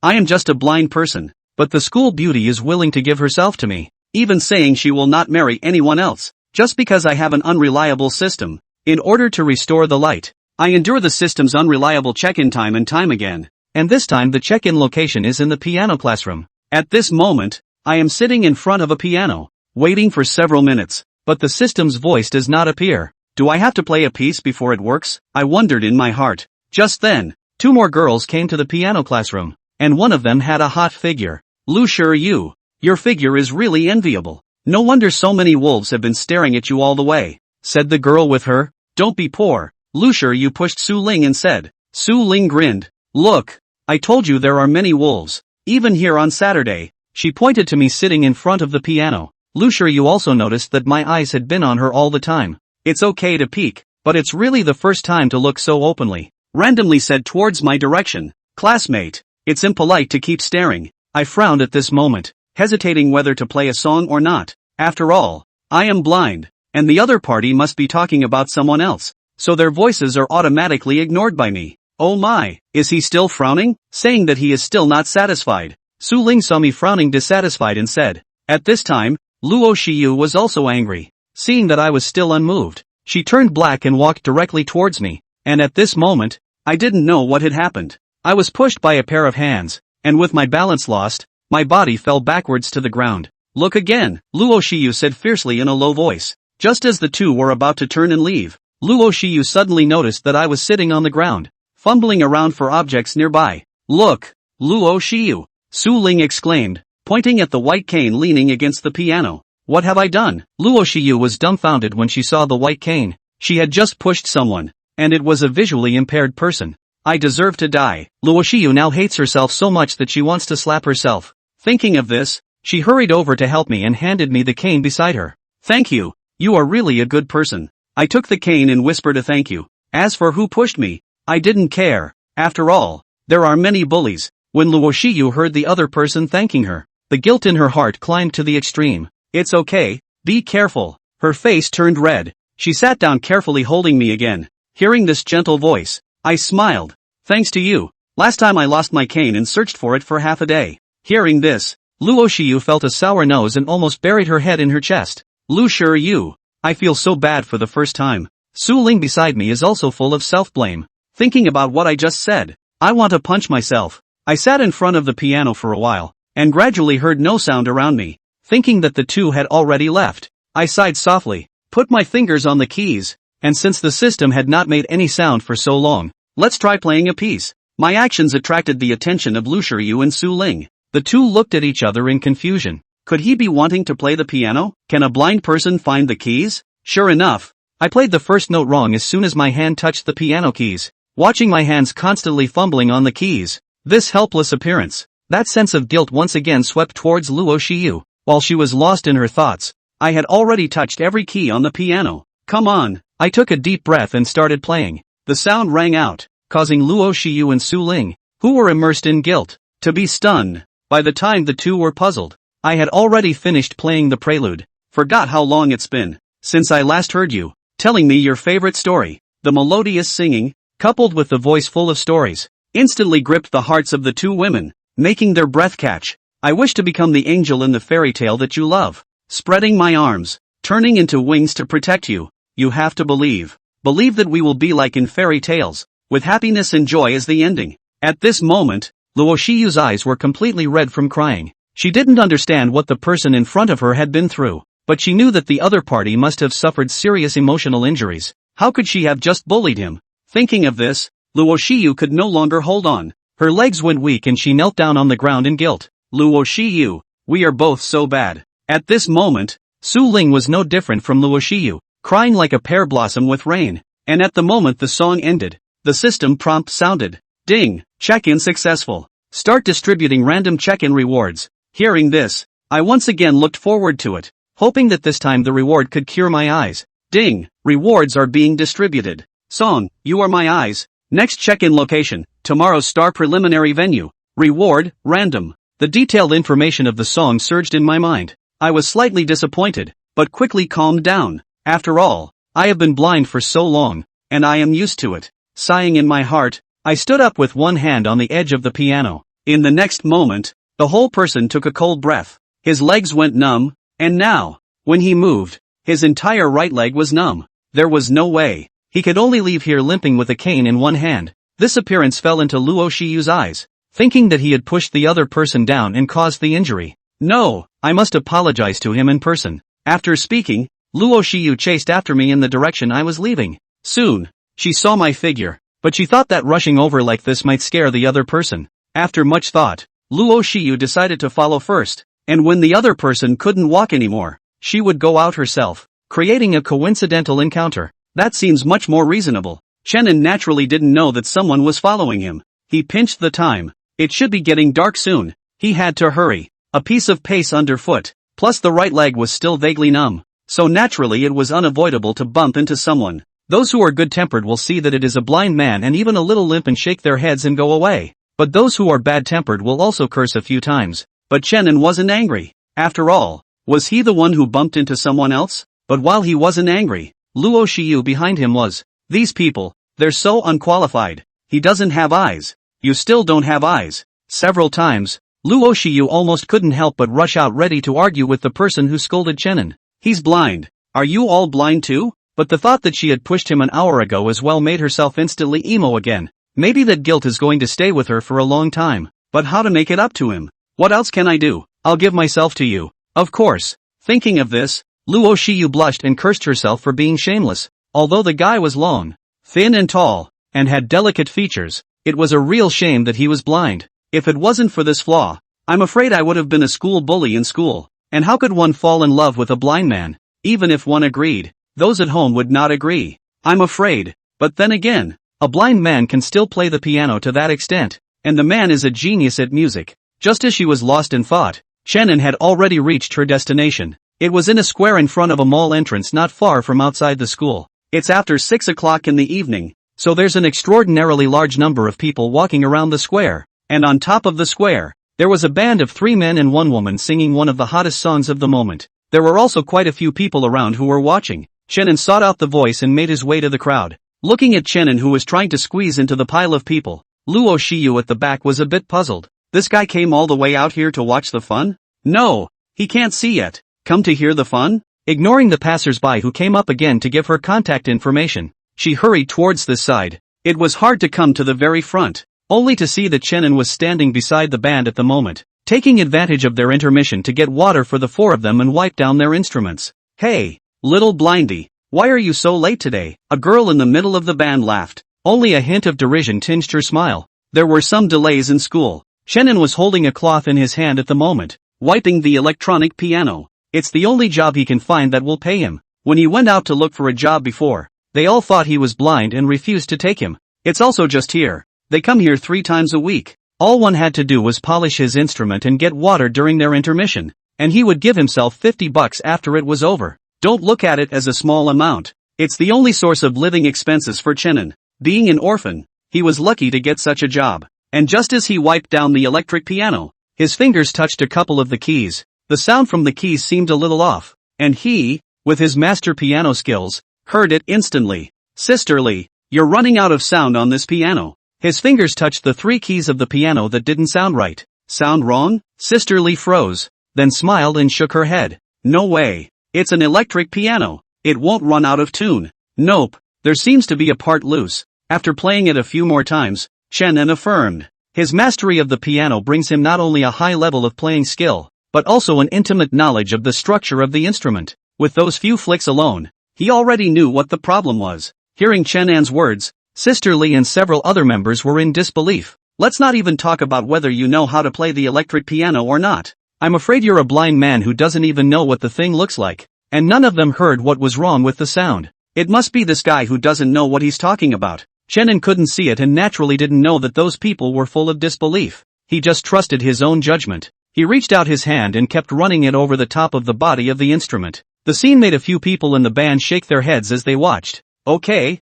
I am just a blind person, but the school beauty is willing to give herself to me, even saying she will not marry anyone else, just because I have an unreliable system. In order to restore the light, I endure the system's unreliable check-in time and time again, and this time the check-in location is in the piano classroom. At this moment, I am sitting in front of a piano, waiting for several minutes, but the system's voice does not appear. Do I have to play a piece before it works? I wondered in my heart. Just then, 2 more girls came to the piano classroom, and one of them had a hot figure. Lu Shiyu, your figure is really enviable. No wonder so many wolves have been staring at you all the way, said the girl with her. Don't be poor. Lu Shiyu pushed Su Ling and said. Su Ling grinned. Look, I told you there are many wolves, even here on Saturday. She pointed to me sitting in front of the piano. Lu Shiyu also noticed that my eyes had been on her all the time. It's okay to peek, but it's really the first time to look so openly. Randomly said towards my direction. Classmate, it's impolite to keep staring. I frowned at this moment, hesitating whether to play a song or not. After all, I am blind, and the other party must be talking about someone else, so their voices are automatically ignored by me. Oh my, is he still frowning? Saying that he is still not satisfied. Su Ling saw me frowning dissatisfied and said. At this time, Luo Shiyu was also angry. Seeing that I was still unmoved, she turned black and walked directly towards me, and at this moment, I didn't know what had happened. I was pushed by a pair of hands, and with my balance lost, my body fell backwards to the ground. Look again, Luo Shiyu said fiercely in a low voice. Just as the 2 were about to turn and leave, Luo Shiyu suddenly noticed that I was sitting on the ground, fumbling around for objects nearby. Look, Luo Shiyu, Su Ling exclaimed, pointing at the white cane leaning against the piano. What have I done? Luo Shiyu was dumbfounded when she saw the white cane. She had just pushed someone, and it was a visually impaired person. I deserve to die. Luo Shiyu now hates herself so much that she wants to slap herself. Thinking of this, she hurried over to help me and handed me the cane beside her. Thank you, you are really a good person. I took the cane and whispered a thank you. As for who pushed me, I didn't care. After all, there are many bullies. When Luo Shiyu heard the other person thanking her, the guilt in her heart climbed to the extreme. It's okay, be careful. Her face turned red. She sat down carefully holding me again. Hearing this gentle voice, I smiled. Thanks to you. Last time I lost my cane and searched for it for half a day. Hearing this, Luo Shiyu felt a sour nose and almost buried her head in her chest. Lu Shiyu, I feel so bad for the first time. Su Ling beside me is also full of self-blame. Thinking about what I just said, I want to punch myself. I sat in front of the piano for a while, and gradually heard no sound around me. Thinking that the 2 had already left, I sighed softly, put my fingers on the keys, and since the system had not made any sound for so long, let's try playing a piece. My actions attracted the attention of Lu Shiyu and Su Ling. The 2 looked at each other in confusion. Could he be wanting to play the piano? Can a blind person find the keys? Sure enough, I played the first note wrong as soon as my hand touched the piano keys. Watching my hands constantly fumbling on the keys, this helpless appearance, that sense of guilt once again swept towards Luo Shiyu. While she was lost in her thoughts, I had already touched every key on the piano. Come on, I took a deep breath and started playing. The sound rang out, causing Luo Shiyu and Su Ling, who were immersed in guilt, to be stunned. By the time the 2 were puzzled, I had already finished playing the prelude. Forgot how long it's been since I last heard you telling me your favorite story. The melodious singing, coupled with the voice full of stories, instantly gripped the hearts of the 2 women, making their breath catch. I wish to become the angel in the fairy tale that you love, spreading my arms, turning into wings to protect you. You have to believe that we will be like in fairy tales, with happiness and joy as the ending. At this moment, Luo Shiyu's eyes were completely red from crying. She didn't understand what the person in front of her had been through, but she knew that the other party must have suffered serious emotional injuries. How could she have just bullied him? Thinking of this, Luo Shiyu could no longer hold on. Her legs went weak and she knelt down on the ground in guilt. Luo Shiyu, we are both so bad. At this moment, Su Ling was no different from Luo Shiyu, crying like a pear blossom with rain. And at the moment the song ended, the system prompt sounded. Ding, check-in successful. Start distributing random check-in rewards. Hearing this, I once again looked forward to it, hoping that this time the reward could cure my eyes. Ding, rewards are being distributed. Song, you are my eyes. Next check-in location, tomorrow's star preliminary venue. Reward, random. The detailed information of the song surged in my mind. I was slightly disappointed, but quickly calmed down. After all, I have been blind for so long, and I am used to it. Sighing in my heart, I stood up with one hand on the edge of the piano. In the next moment, the whole person took a cold breath. His legs went numb, and now, when he moved, his entire right leg was numb. There was no way. He could only leave here limping with a cane in one hand. This appearance fell into Luo Shiyu's eyes, thinking that he had pushed the other person down and caused the injury. No, I must apologize to him in person. After speaking, Luo Shiyu chased after me in the direction I was leaving. Soon, she saw my figure, but she thought that rushing over like this might scare the other person. After much thought, Luo Shiyu decided to follow first, and when the other person couldn't walk anymore, she would go out herself, creating a coincidental encounter. That seems much more reasonable. Chenin naturally didn't know that someone was following him. He pinched the time. It should be getting dark soon. He had to hurry. A piece of pace underfoot, plus the right leg was still vaguely numb, so naturally it was unavoidable to bump into someone. Those who are good-tempered will see that it is a blind man and even a little limp and shake their heads and go away. But those who are bad-tempered will also curse a few times. But Chenin wasn't angry. After all, was he the one who bumped into someone else? But while he wasn't angry, Luo Shiyu behind him was. These people, they're so unqualified. He doesn't have eyes. You still don't have eyes. Several times, Luo Shiyu almost couldn't help but rush out ready to argue with the person who scolded Chenin. He's blind. Are you all blind too? But the thought that she had pushed him an hour ago as well made herself instantly emo again. Maybe that guilt is going to stay with her for a long time. But how to make it up to him? What else can I do? I'll give myself to you. Of course. Thinking of this, Luo Shiyu blushed and cursed herself for being shameless. Although the guy was long, thin and tall, and had delicate features, it was a real shame that he was blind. If it wasn't for this flaw, I'm afraid I would have been a school bully in school. And how could one fall in love with a blind man? Even if one agreed, those at home would not agree. I'm afraid. But then again, a blind man can still play the piano to that extent, and the man is a genius at music. Just as she was lost in thought, Chenin had already reached her destination. It was in a square in front of a mall entrance not far from outside the school. It's after 6 o'clock in the evening, so there's an extraordinarily large number of people walking around the square, and on top of the square, there was a band of 3 men and 1 woman singing one of the hottest songs of the moment. There were also quite a few people around who were watching. Chenin sought out the voice and made his way to the crowd. Looking at Chenin who was trying to squeeze into the pile of people, Luo Shiyu at the back was a bit puzzled. This guy came all the way out here to watch the fun? No, he can't see yet. Come to hear the fun? Ignoring the passers-by who came up again to give her contact information, she hurried towards this side. It was hard to come to the very front, only to see that Chenin was standing beside the band at the moment, taking advantage of their intermission to get water for the 4 of them and wipe down their instruments. Hey, little blindy, why are you so late today? A girl in the middle of the band laughed. Only a hint of derision tinged her smile. There were some delays in school. Chenin was holding a cloth in his hand at the moment, wiping the electronic piano. It's the only job he can find that will pay him. When he went out to look for a job before, they all thought he was blind and refused to take him. It's also just here. They come here 3 times a week. All one had to do was polish his instrument and get water during their intermission, and he would give himself $50 after it was over. Don't look at it as a small amount. It's the only source of living expenses for Chenin. Being an orphan, he was lucky to get such a job. And just as he wiped down the electric piano, his fingers touched a couple of the keys. The sound from the keys seemed a little off, and he, with his master piano skills, heard it instantly. Sisterly, you're running out of sound on this piano. His fingers touched the 3 keys of the piano that didn't sound right. Sound wrong? Sisterly froze, then smiled and shook her head. No way. It's an electric piano. It won't run out of tune. Nope. There seems to be a part loose. After playing it a few more times, Chenin affirmed. His mastery of the piano brings him not only a high level of playing skill, but also an intimate knowledge of the structure of the instrument. With those few flicks alone, he already knew what the problem was. Hearing Chenin's words, Sisterly and several other members were in disbelief. Let's not even talk about whether you know how to play the electric piano or not. I'm afraid you're a blind man who doesn't even know what the thing looks like. And none of them heard what was wrong with the sound. It must be this guy who doesn't know what he's talking about. Chenin couldn't see it and naturally didn't know that those people were full of disbelief. He just trusted his own judgment. He reached out his hand and kept running it over the top of the body of the instrument. The scene made a few people in the band shake their heads as they watched. Okay,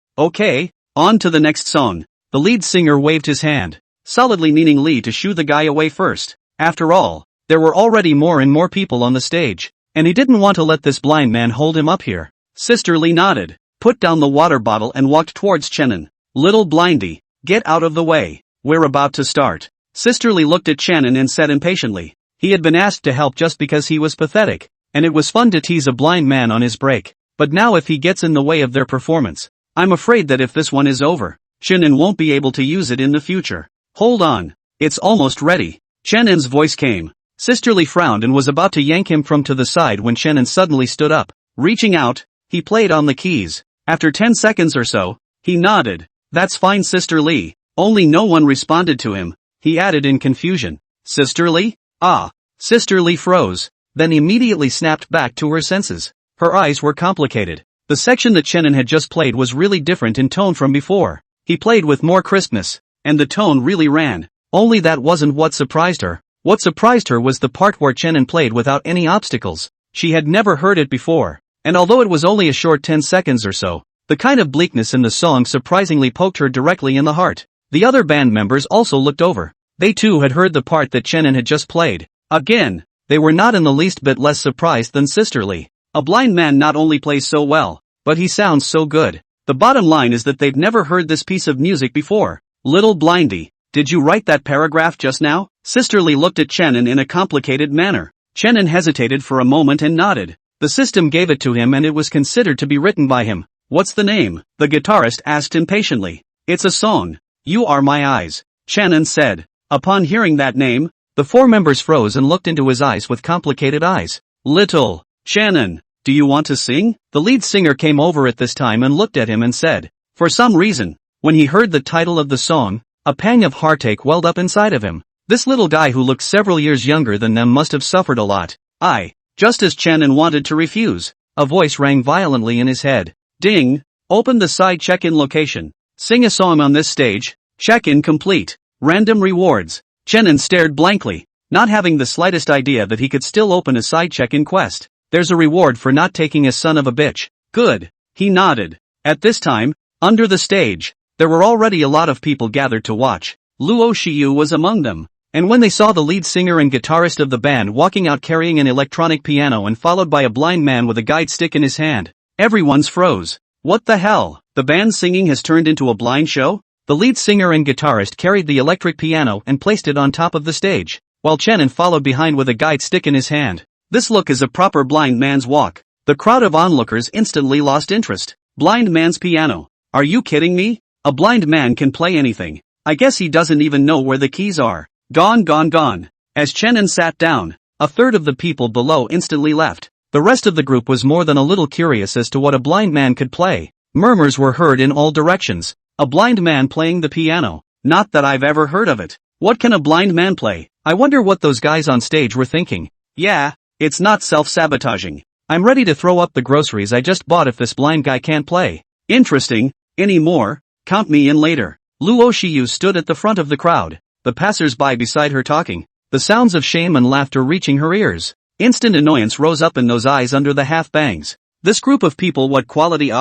on to the next song. The lead singer waved his hand, solidly meaning Lee to shoo the guy away first. After all, there were already more and more people on the stage, and he didn't want to let this blind man hold him up here. Sister Lee nodded, put down the water bottle and walked towards Chenin. Little blindy, get out of the way. We're about to start. Sister Lee looked at Shannon and said impatiently. He had been asked to help just because he was pathetic, and it was fun to tease a blind man on his break. But now if he gets in the way of their performance, I'm afraid that if this one is over, Shannon won't be able to use it in the future. Hold on. It's almost ready. Shannon's voice came. Sister Lee frowned and was about to yank him from to the side when Shannon suddenly stood up. Reaching out, he played on the keys. After 10 seconds or so, he nodded. That's fine, Sister Lee. Only no one responded to him, he added in confusion. Sister Lee? Ah. Sister Lee froze, then immediately snapped back to her senses. Her eyes were complicated. The section that Shannon had just played was really different in tone from before. He played with more crispness, and the tone really ran. Only that wasn't what surprised her. What surprised her was the part where Shannon played without any obstacles. She had never heard it before, and although it was only a short 10 seconds or so, the kind of bleakness in the song surprisingly poked her directly in the heart. The other band members also looked over. They too had heard the part that Shannon had just played. Again, they were not in the least bit less surprised than Sister Lee. A blind man not only plays so well, but he sounds so good. The bottom line is that they've never heard this piece of music before. Little blindy, did you write that paragraph just now? Sister Lee looked at Shannon in a complicated manner. Shannon hesitated for a moment and nodded. The system gave it to him and it was considered to be written by him. What's the name? The guitarist asked impatiently. It's a song. You Are My Eyes, Shannon said. Upon hearing that name, the four members froze and looked into his eyes with complicated eyes. Little Shannon, do you want to sing? The lead singer came over at this time and looked at him and said. For some reason, when he heard the title of the song, a pang of heartache welled up inside of him. This little guy who looked several years younger than them must have suffered a lot. Just as Shannon wanted to refuse, a voice rang violently in his head. Ding! Open the side check-in location. Sing a song on this stage. Check-in complete. Random rewards. Shannon stared blankly, not having the slightest idea that he could still open a side check-in quest. There's a reward for not taking a son of a bitch. Good. He nodded. At this time, under the stage, there were already a lot of people gathered to watch. Luo Shiyu was among them, and when they saw the lead singer and guitarist of the band walking out carrying an electronic piano and followed by a blind man with a guide stick in his hand, everyone's froze. What the hell? The band singing has turned into a blind show? The lead singer and guitarist carried the electric piano and placed it on top of the stage, while Shannon followed behind with a guide stick in his hand. This look is a proper blind man's walk. The crowd of onlookers instantly lost interest. Blind man's piano. Are you kidding me? A blind man can play anything. I guess he doesn't even know where the keys are. Gone. As Shannon sat down, a third of the people below instantly left. The rest of the group was more than a little curious as to what a blind man could play. Murmurs were heard in all directions. A blind man playing the piano. Not that I've ever heard of it. What can a blind man play? I wonder what those guys on stage were thinking. Yeah, it's not self-sabotaging. I'm ready to throw up the groceries I just bought if this blind guy can't play. Interesting. Any more? Count me in later. Luo Shiyu stood at the front of the crowd, the passers-by beside her talking, the sounds of shame and laughter reaching her ears. Instant annoyance rose up in those eyes under the half-bangs. This group of people, what quality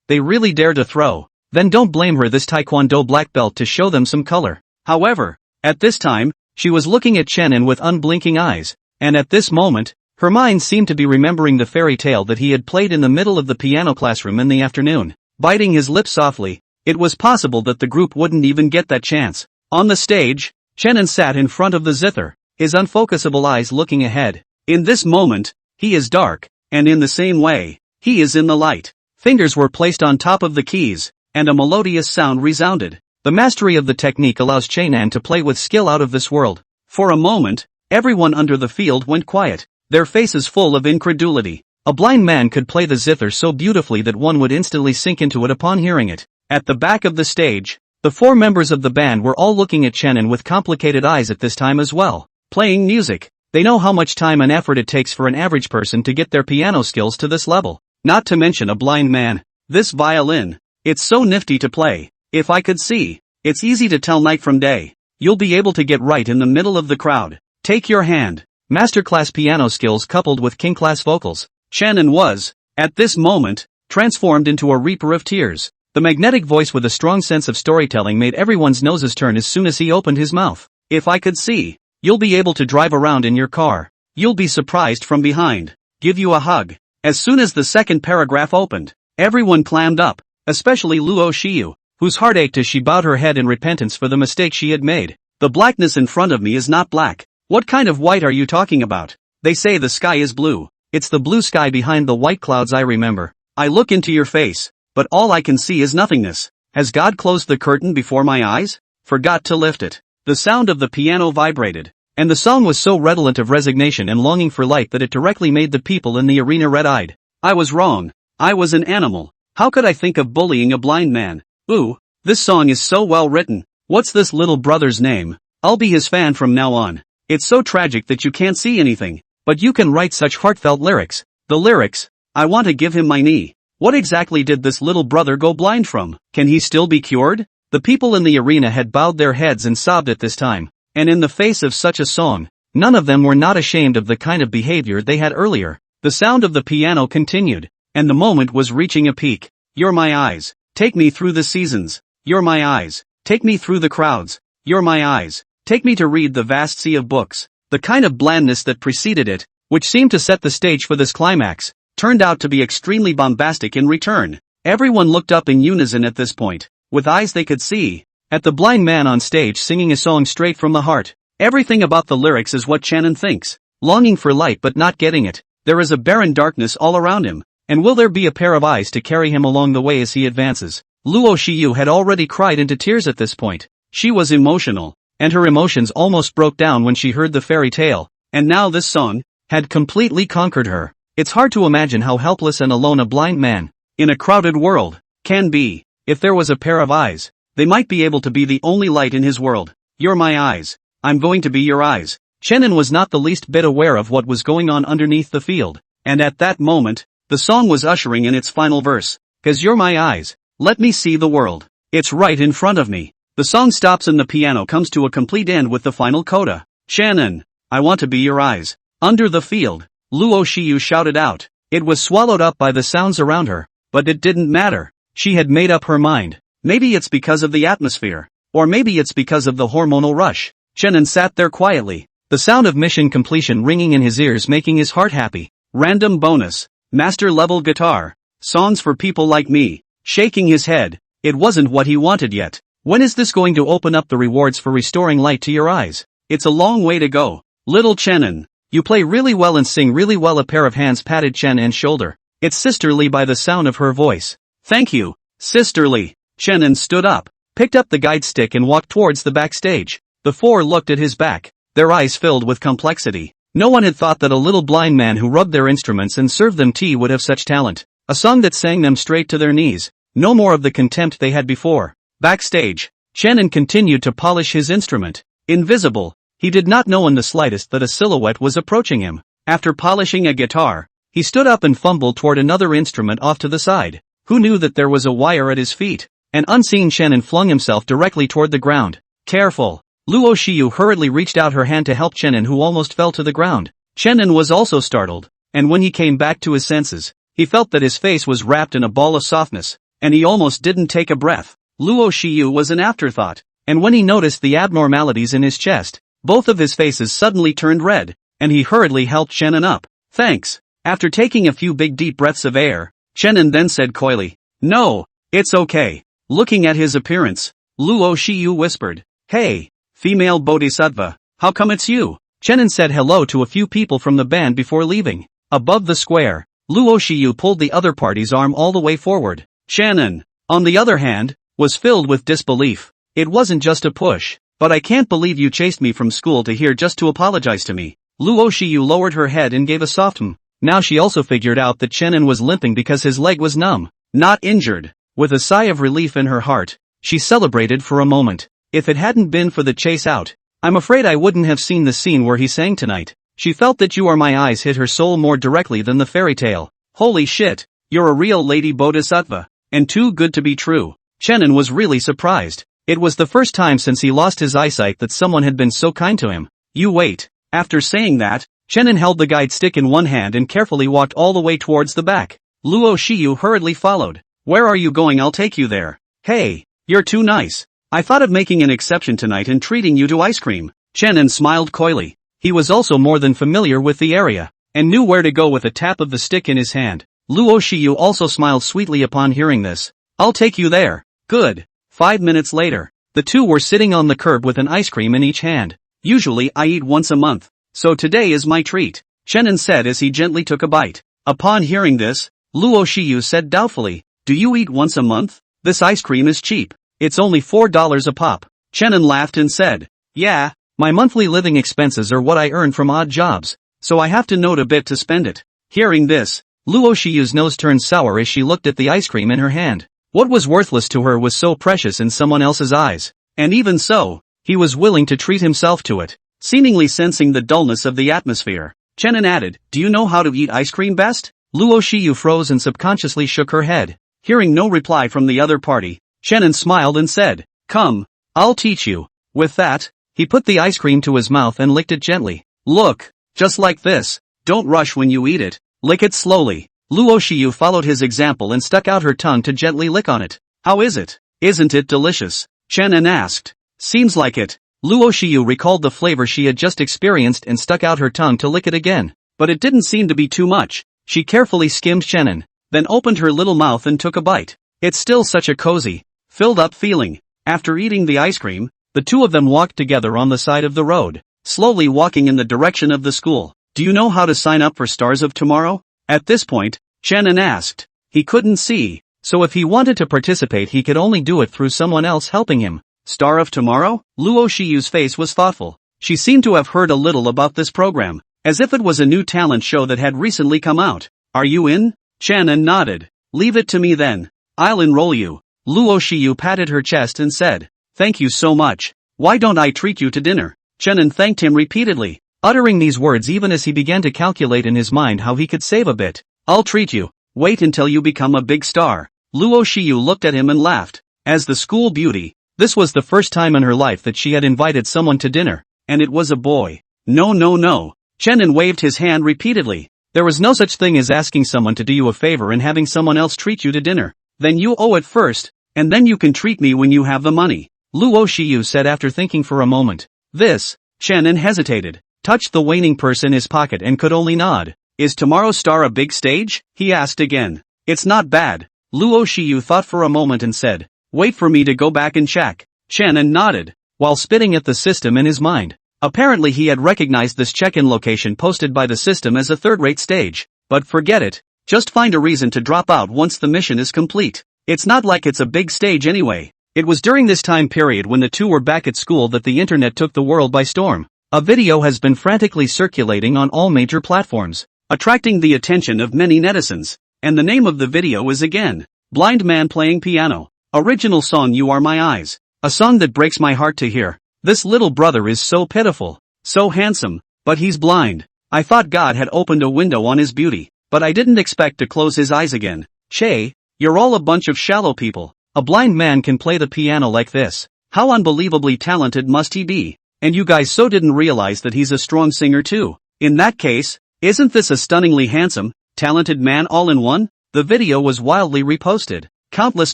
they really dare to throw. Then don't blame her, this taekwondo black belt, to show them some color. However, at this time, she was looking at Shannon with unblinking eyes, and at this moment, her mind seemed to be remembering the fairy tale that he had played in the middle of the piano classroom in the afternoon. Biting his lips softly, it was possible that the group wouldn't even get that chance. On the stage, Shannon sat in front of the zither, his unfocusable eyes looking ahead. In this moment, he is dark, and in the same way, he is in the light. Fingers were placed on top of the keys, and a melodious sound resounded. The mastery of the technique allows Shannon to play with skill out of this world. For a moment, everyone under the field went quiet, their faces full of incredulity. A blind man could play the zither so beautifully that one would instantly sink into it upon hearing it. At the back of the stage, the four members of the band were all looking at Shannon with complicated eyes at this time as well. Playing music. They know how much time and effort it takes for an average person to get their piano skills to this level. Not to mention a blind man. This violin. It's so nifty to play. If I could see. It's easy to tell night from day. You'll be able to get right in the middle of the crowd. Take your hand. Masterclass piano skills coupled with king-class vocals. Shannon was, at this moment, transformed into a reaper of tears. The magnetic voice with a strong sense of storytelling made everyone's noses turn as soon as he opened his mouth. If I could see. You'll be able to drive around in your car. You'll be surprised from behind. Give you a hug. As soon as the second paragraph opened, everyone clammed up, especially Luo Shiyu, whose heart ached as she bowed her head in repentance for the mistake she had made. The blackness in front of me is not black. What kind of white are you talking about? They say the sky is blue. It's the blue sky behind the white clouds I remember. I look into your face, but all I can see is nothingness. Has God closed the curtain before my eyes? Forgot to lift it. The sound of the piano vibrated, and the song was so redolent of resignation and longing for light that it directly made the people in the arena red-eyed. I was wrong. I was an animal. How could I think of bullying a blind man? Ooh, this song is so well written. What's this little brother's name? I'll be his fan from now on. It's so tragic that you can't see anything, but you can write such heartfelt lyrics. The lyrics, I want to give him my knee. What exactly did this little brother go blind from? Can he still be cured? The people in the arena had bowed their heads and sobbed at this time, and in the face of such a song, none of them were not ashamed of the kind of behavior they had earlier. The sound of the piano continued, and the moment was reaching a peak. You're my eyes. Take me through the seasons. You're my eyes. Take me through the crowds. You're my eyes. Take me to read the vast sea of books. The kind of blandness that preceded it, which seemed to set the stage for this climax, turned out to be extremely bombastic in return. Everyone looked up in unison at this point, with eyes they could see, at the blind man on stage singing a song straight from the heart. Everything about the lyrics is what Shannon thinks. Longing for light but not getting it. There is a barren darkness all around him, and will there be a pair of eyes to carry him along the way as he advances? Luo Shiyu had already cried into tears at this point. She was emotional, and her emotions almost broke down when she heard the fairy tale, and now this song had completely conquered her. It's hard to imagine how helpless and alone a blind man, in a crowded world, can be. If there was a pair of eyes, they might be able to be the only light in his world. You're my eyes. I'm going to be your eyes. Shannon was not the least bit aware of what was going on underneath the field, and at that moment, the song was ushering in its final verse. 'Cause you're my eyes. Let me see the world. It's right in front of me. The song stops and the piano comes to a complete end with the final coda. Shannon, I want to be your eyes. Under the field, Luo Shiyu shouted out. It was swallowed up by the sounds around her, but it didn't matter. She had made up her mind. Maybe it's because of the atmosphere, or maybe it's because of the hormonal rush. Shannon sat there quietly, the sound of mission completion ringing in his ears making his heart happy. Random bonus, master level guitar, songs for people like me. Shaking his head, it wasn't what he wanted yet. When is this going to open up the rewards for restoring light to your eyes? It's a long way to go. Little Shannon, you play really well and sing really well. A pair of hands patted Shannon's shoulder. It's sisterly by the sound of her voice. Thank you, sisterly. Shannon stood up, picked up the guide stick and walked towards the backstage. The four looked at his back, their eyes filled with complexity. No one had thought that a little blind man who rubbed their instruments and served them tea would have such talent. A song that sang them straight to their knees. No more of the contempt they had before. Backstage, Shannon continued to polish his instrument. Invisible, he did not know in the slightest that a silhouette was approaching him. After polishing a guitar, he stood up and fumbled toward another instrument off to the side. Who knew that there was a wire at his feet? An unseen Shannon flung himself directly toward the ground. Careful! Luo Shiyu hurriedly reached out her hand to help Shannon, who almost fell to the ground. Shannon was also startled, and when he came back to his senses, he felt that his face was wrapped in a ball of softness, and he almost didn't take a breath. Luo Shiyu was an afterthought, and when he noticed the abnormalities in his chest, both of his faces suddenly turned red, and he hurriedly helped Shannon up. Thanks. After taking a few big deep breaths of air, Shannon then said coyly, No, it's okay. Looking at his appearance, Luo Shiyu whispered, Hey, female bodhisattva, how come it's you? Shannon said hello to a few people from the band before leaving. Above the square, Luo Shiyu pulled the other party's arm all the way forward. Shannon, on the other hand, was filled with disbelief. It wasn't just a push, but I can't believe you chased me from school to here just to apologize to me. Luo Shiyu lowered her head and gave a soft Now she also figured out that Shannon was limping because his leg was numb, not injured. With a sigh of relief in her heart, she celebrated for a moment. If it hadn't been for the chase out, I'm afraid I wouldn't have seen the scene where he sang tonight. She felt that You Are My Eyes hit her soul more directly than the fairy tale. Holy shit, you're a real lady bodhisattva, and too good to be true. Shannon was really surprised. It was the first time since he lost his eyesight that someone had been so kind to him. You wait. After saying that, Shannon held the guide stick in one hand and carefully walked all the way towards the back. Luo Shiyu hurriedly followed. Where are you going? I'll take you there. Hey, you're too nice. I thought of making an exception tonight and treating you to ice cream. Shannon smiled coyly. He was also more than familiar with the area, and knew where to go with a tap of the stick in his hand. Luo Shiyu also smiled sweetly upon hearing this. I'll take you there. Good. 5 minutes later, the The two were sitting on the curb with an ice cream in each hand. Usually I eat once a month, so today is my treat, Chenin said as he gently took a bite. Upon hearing this, Luo Shiyu said doubtfully, do you eat once a month? This ice cream is cheap. It's only $4 a pop. Chenin laughed and said, yeah, my monthly living expenses are what I earn from odd jobs, so I have to note a bit to spend it. Hearing this, Luo Shiyu's nose turned sour as she looked at the ice cream in her hand. What was worthless to her was so precious in someone else's eyes, and even so, he was willing to treat himself to it. Seemingly sensing the dullness of the atmosphere, Chenin added, do you know how to eat ice cream best? Luo Shiyu froze and subconsciously shook her head. Hearing no reply from the other party, Chenin smiled and said, come, I'll teach you. With that, he put the ice cream to his mouth and licked it gently. Look, just like this. Don't rush when you eat it. Lick it slowly. Luo Shiyu followed his example and stuck out her tongue to gently lick on it. How is it? Isn't it delicious? Chenin asked. Seems like it. Luo Shiyu recalled the flavor she had just experienced and stuck out her tongue to lick it again. But it didn't seem to be too much. She carefully skimmed Chenin, then opened her little mouth and took a bite. It's still such a cozy, filled up feeling. After eating the ice cream, the two of them walked together on the side of the road, slowly walking in the direction of the school. Do you know how to sign up for Stars of Tomorrow? At this point, Chenin asked. He couldn't see, so if he wanted to participate he could only do it through someone else helping him. Star of Tomorrow? Luo Shiyu's face was thoughtful. She seemed to have heard a little about this program, as if it was a new talent show that had recently come out. Are you in? Chenin nodded. Leave it to me then. I'll enroll you. Luo Shiyu patted her chest and said, thank you so much. Why don't I treat you to dinner? Chenin thanked him repeatedly, uttering these words even as he began to calculate in his mind how he could save a bit. I'll treat you. Wait until you become a big star. Luo Shiyu looked at him and laughed. As the school beauty, this was the first time in her life that she had invited someone to dinner, and it was a boy. No no no. Chenin waved his hand repeatedly. There was no such thing as asking someone to do you a favor and having someone else treat you to dinner. Then you owe it first, and then you can treat me when you have the money. Luo Shiyu said after thinking for a moment. This, Chenin hesitated, touched the waning purse in his pocket and could only nod. Is tomorrow's star a big stage? He asked again. It's not bad. Luo Shiyu thought for a moment and said, wait for me to go back and check. Chenin nodded, while spitting at the system in his mind. Apparently he had recognized this check-in location posted by the system as a third-rate stage. But forget it. Just find a reason to drop out once the mission is complete. It's not like it's a big stage anyway. It was during this time period when the two were back at school that the internet took the world by storm. A video has been frantically circulating on all major platforms, attracting the attention of many netizens. And the name of the video is again, Blind Man Playing Piano. Original song You Are My Eyes. A song that breaks my heart to hear. This little brother is so pitiful, so handsome, but he's blind. I thought God had opened a window on his beauty, but I didn't expect to close his eyes again. Che, you're all a bunch of shallow people. A blind man can play the piano like this. How unbelievably talented must he be? And you guys so didn't realize that he's a strong singer too. In that case, isn't this a stunningly handsome, talented man all in one? The video was wildly reposted. Countless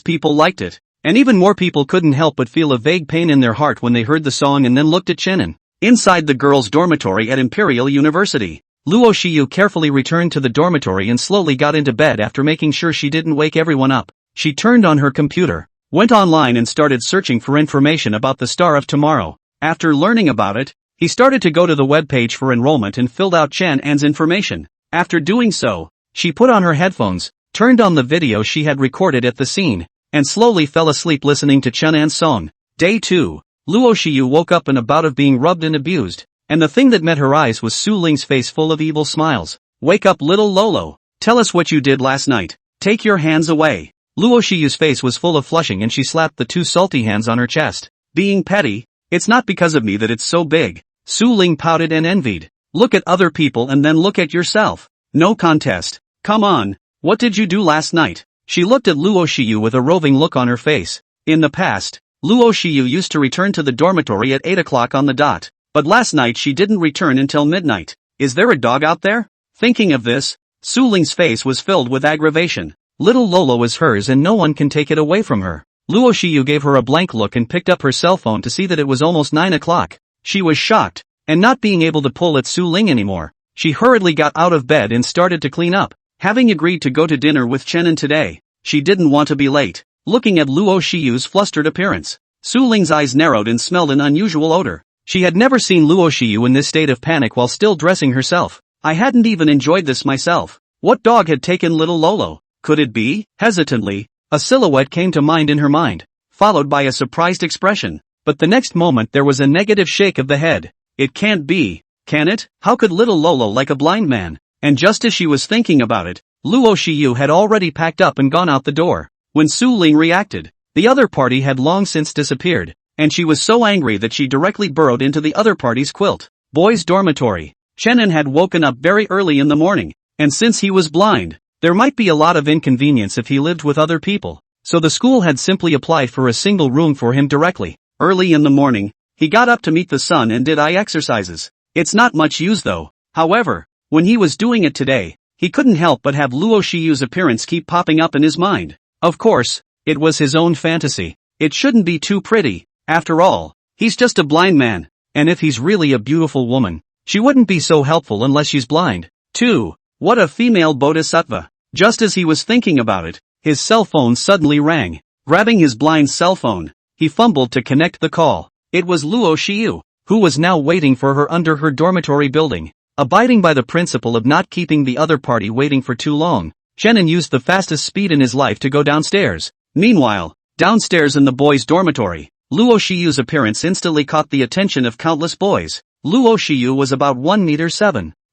people liked it. And even more people couldn't help but feel a vague pain in their heart when they heard the song and then looked at Chenin. Inside the girls' dormitory at Imperial University, Luo Shiyu carefully returned to the dormitory and slowly got into bed after making sure she didn't wake everyone up. She turned on her computer, went online and started searching for information about the Star of Tomorrow. After learning about it, he started to go to the webpage for enrollment and filled out Chenin's information. After doing so, she put on her headphones, turned on the video she had recorded at the scene, and slowly fell asleep listening to Chenin's song. Day 2. Luo Shiyu woke up in a bout of being rubbed and abused, and the thing that met her eyes was Su Ling's face full of evil smiles. Wake up little Lolo. Tell us what you did last night. Take your hands away. Luo Shiyu's face was full of flushing and she slapped the two salty hands on her chest. Being petty? It's not because of me that it's so big. Su Ling pouted and envied. Look at other people and then look at yourself. No contest. Come on. What did you do last night? She looked at Luo Shiyu with a roving look on her face. In the past, Luo Shiyu used to return to the dormitory at 8 o'clock on the dot, but last night she didn't return until midnight. Is there a dog out there? Thinking of this, Su Ling's face was filled with aggravation. Little Lolo is hers and no one can take it away from her. Luo Shiyu gave her a blank look and picked up her cell phone to see that it was almost 9 o'clock. She was shocked, and not being able to pull at Su Ling anymore, she hurriedly got out of bed and started to clean up. Having agreed to go to dinner with Chenin today, she didn't want to be late. Looking at Luo Shiyu's flustered appearance, Su Ling's eyes narrowed and smelled an unusual odor. She had never seen Luo Shiyu in this state of panic while still dressing herself. I hadn't even enjoyed this myself. What dog had taken little Lolo? Could it be? Hesitantly, a silhouette came to mind in her mind, followed by a surprised expression. But the next moment there was a negative shake of the head. It can't be, can it? How could little Lolo like a blind man? And just as she was thinking about it, Luo Shiyu had already packed up and gone out the door. When Su Ling reacted, the other party had long since disappeared, and she was so angry that she directly burrowed into the other party's quilt. Boys' dormitory. Chenin had woken up very early in the morning, and since he was blind, there might be a lot of inconvenience if he lived with other people, so the school had simply applied for a single room for him directly. Early in the morning, he got up to meet the sun and did eye exercises. It's not much use though. However, when he was doing it today, he couldn't help but have Luo Shiyu's appearance keep popping up in his mind. Of course, it was his own fantasy. It shouldn't be too pretty. After all, he's just a blind man, and if he's really a beautiful woman, she wouldn't be so helpful unless she's blind, too. What a female bodhisattva. Just as he was thinking about it, his cell phone suddenly rang. Grabbing his blind cell phone, he fumbled to connect the call. It was Luo Shiyu, who was now waiting for her under her dormitory building. Abiding by the principle of not keeping the other party waiting for too long, Chenin used the fastest speed in his life to go downstairs. Meanwhile, downstairs in the boys' dormitory, Luo Shiyu's appearance instantly caught the attention of countless boys. Luo Shiyu was about 1.7 meters.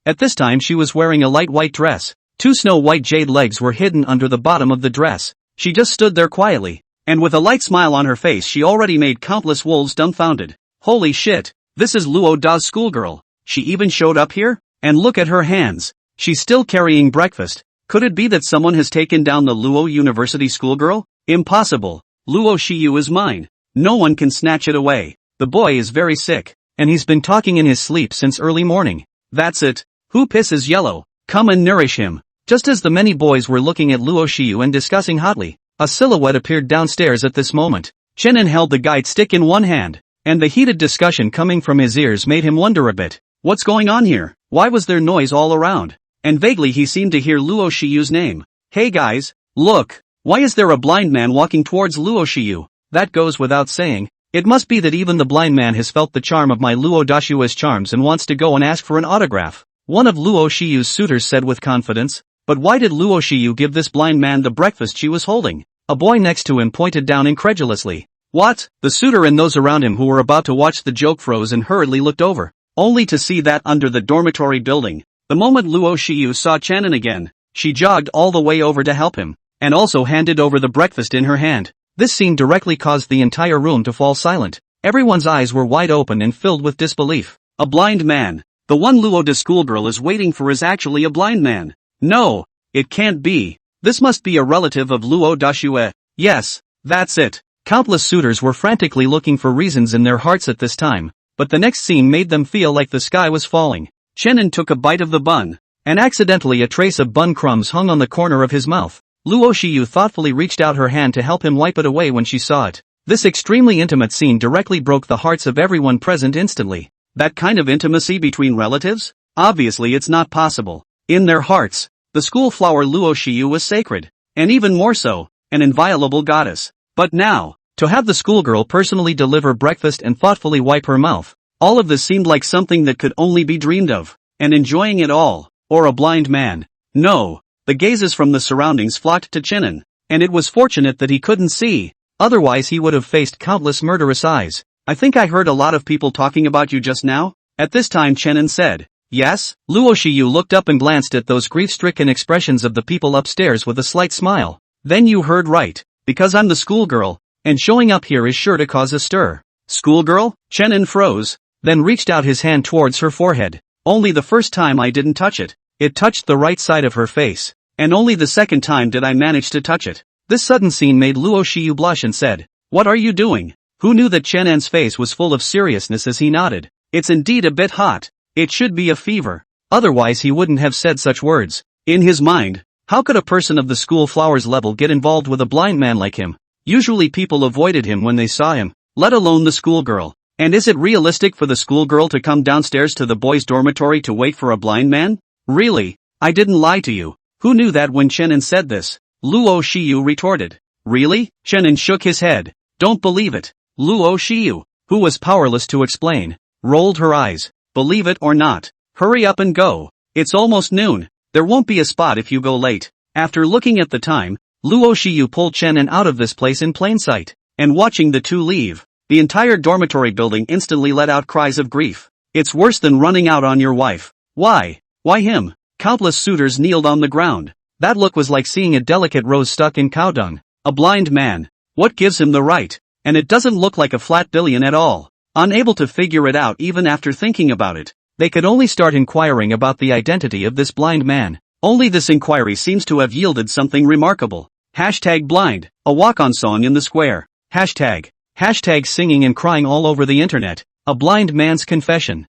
At this time she was wearing a light white dress. 2 snow-white jade legs were hidden under the bottom of the dress. She just stood there quietly, and with a light smile on her face she already made countless wolves dumbfounded. Holy shit, this is Luo Da's schoolgirl. She even showed up here? And look at her hands. She's still carrying breakfast. Could it be that someone has taken down the Luo University schoolgirl? Impossible. Luo Shiyu is mine. No one can snatch it away. The boy is very sick, and he's been talking in his sleep since early morning. That's it. Who pisses yellow? Come and nourish him. Just as the many boys were looking at Luo Shiyu and discussing hotly, a silhouette appeared downstairs at this moment. Chenin held the guide stick in one hand, and the heated discussion coming from his ears made him wonder a bit. What's going on here? Why was there noise all around? And vaguely he seemed to hear Luo Shiyu's name. Hey guys, look! Why is there a blind man walking towards Luo Shiyu? That goes without saying. It must be that even the blind man has felt the charm of my Luo Dashua's charms and wants to go and ask for an autograph. One of Luo Shiyu's suitors said with confidence. But why did Luo Shiyu give this blind man the breakfast she was holding? A boy next to him pointed down incredulously. What? The suitor and those around him who were about to watch the joke froze and hurriedly looked over, only to see that under the dormitory building. The moment Luo Shiyu saw Chenin again, she jogged all the way over to help him, and also handed over the breakfast in her hand. This scene directly caused the entire room to fall silent. Everyone's eyes were wide open and filled with disbelief. A blind man. The one Luo Da schoolgirl is waiting for is actually a blind man. No, it can't be. This must be a relative of Luo Dashue. Yes, that's it. Countless suitors were frantically looking for reasons in their hearts at this time, but the next scene made them feel like the sky was falling. Chenin took a bite of the bun, and accidentally a trace of bun crumbs hung on the corner of his mouth. Luo Shiyu thoughtfully reached out her hand to help him wipe it away when she saw it. This extremely intimate scene directly broke the hearts of everyone present instantly. That kind of intimacy between relatives? Obviously it's not possible. In their hearts, the school flower Luo Shiyu was sacred, and even more so, an inviolable goddess. But now, to have the schoolgirl personally deliver breakfast and thoughtfully wipe her mouth, all of this seemed like something that could only be dreamed of, and enjoying it all, or a blind man. No, the gazes from the surroundings flocked to Chenin, and it was fortunate that he couldn't see, otherwise he would have faced countless murderous eyes. I think I heard a lot of people talking about you just now? At this time Chenin said. Yes? Luo Shiyu looked up and glanced at those grief-stricken expressions of the people upstairs with a slight smile. Then you heard right, because I'm the schoolgirl, and showing up here is sure to cause a stir. Schoolgirl? Chenin froze, then reached out his hand towards her forehead. Only the first time I didn't touch it. It touched the right side of her face, and only the second time did I manage to touch it. This sudden scene made Luo Shiyu blush and said, What are you doing? Who knew that Chenin's face was full of seriousness as he nodded. It's indeed a bit hot. It should be a fever. Otherwise he wouldn't have said such words. In his mind, how could a person of the school flowers level get involved with a blind man like him? Usually people avoided him when they saw him, let alone the schoolgirl. And is it realistic for the schoolgirl to come downstairs to the boys' dormitory to wait for a blind man? Really? I didn't lie to you. Who knew that when Chenin said this? Luo Shiyu retorted. Really? Chenin shook his head. Don't believe it. Luo Shiyu, who was powerless to explain, rolled her eyes. Believe it or not. Hurry up and go. It's almost noon. There won't be a spot if you go late. After looking at the time, Luo Shiyu pulled Chenin out of this place in plain sight. And watching the two leave, the entire dormitory building instantly let out cries of grief. It's worse than running out on your wife. Why? Why him? Countless suitors kneeled on the ground. That look was like seeing a delicate rose stuck in cow dung. A blind man. What gives him the right? And it doesn't look like a flat billion at all. Unable to figure it out even after thinking about it, they could only start inquiring about the identity of this blind man. Only this inquiry seems to have yielded something remarkable. #blind, a walk-on song in the square. Hashtag singing and crying all over the internet. A blind man's confession.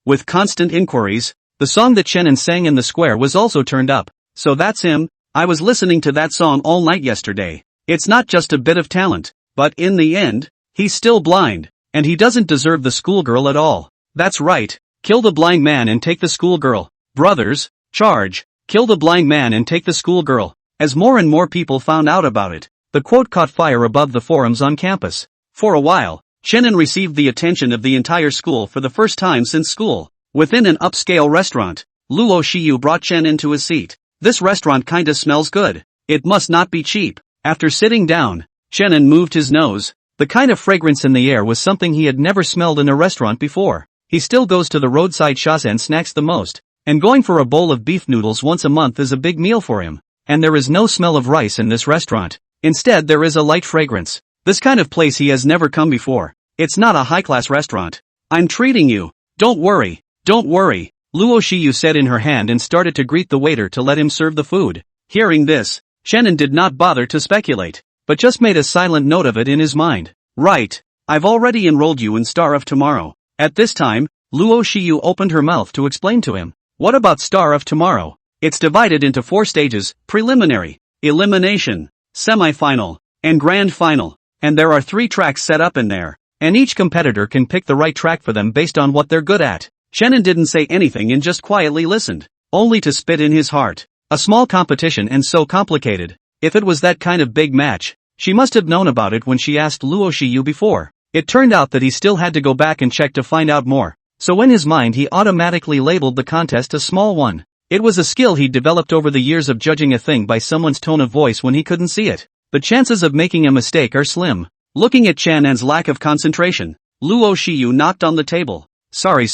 With constant inquiries, the song that Chenin sang in the square was also turned up. So that's him. I was listening to that song all night yesterday. It's not just a bit of talent, but in the end, he's still blind, and he doesn't deserve the schoolgirl at all. That's right. Kill the blind man and take the schoolgirl. Brothers, charge. Kill the blind man and take the schoolgirl. As more and more people found out about it, the quote caught fire above the forums on campus. For a while, Chenin received the attention of the entire school for the first time since school. Within an upscale restaurant, Luo Shiyu brought Chenin to his seat. This restaurant kinda smells good. It must not be cheap. After sitting down, Chenin moved his nose. The kind of fragrance in the air was something he had never smelled in a restaurant before. He still goes to the roadside shazen snacks the most, and going for a bowl of beef noodles once a month is a big meal for him. And there is no smell of rice in this restaurant. Instead there is a light fragrance. This kind of place he has never come before. It's not a high-class restaurant. I'm treating you. Don't worry. Don't worry, Luo Shiyu said in her hand and started to greet the waiter to let him serve the food. Hearing this, Chenin did not bother to speculate, but just made a silent note of it in his mind. Right. I've already enrolled you in Star of Tomorrow. At this time, Luo Shiyu opened her mouth to explain to him. What about Star of Tomorrow? It's divided into 4 stages: preliminary, elimination, semi-final, and grand final. And there are 3 tracks set up in there, and each competitor can pick the right track for them based on what they're good at. Chenin didn't say anything and just quietly listened, only to spit in his heart. A small competition and so complicated. If it was that kind of big match, she must have known about it when she asked Luo Shiyu before. It turned out that he still had to go back and check to find out more. So in his mind he automatically labeled the contest a small one. It was a skill he'd developed over the years of judging a thing by someone's tone of voice when he couldn't see it. The chances of making a mistake are slim. Looking at Channon's lack of concentration, Luo Shiyu knocked on the table. Sorry.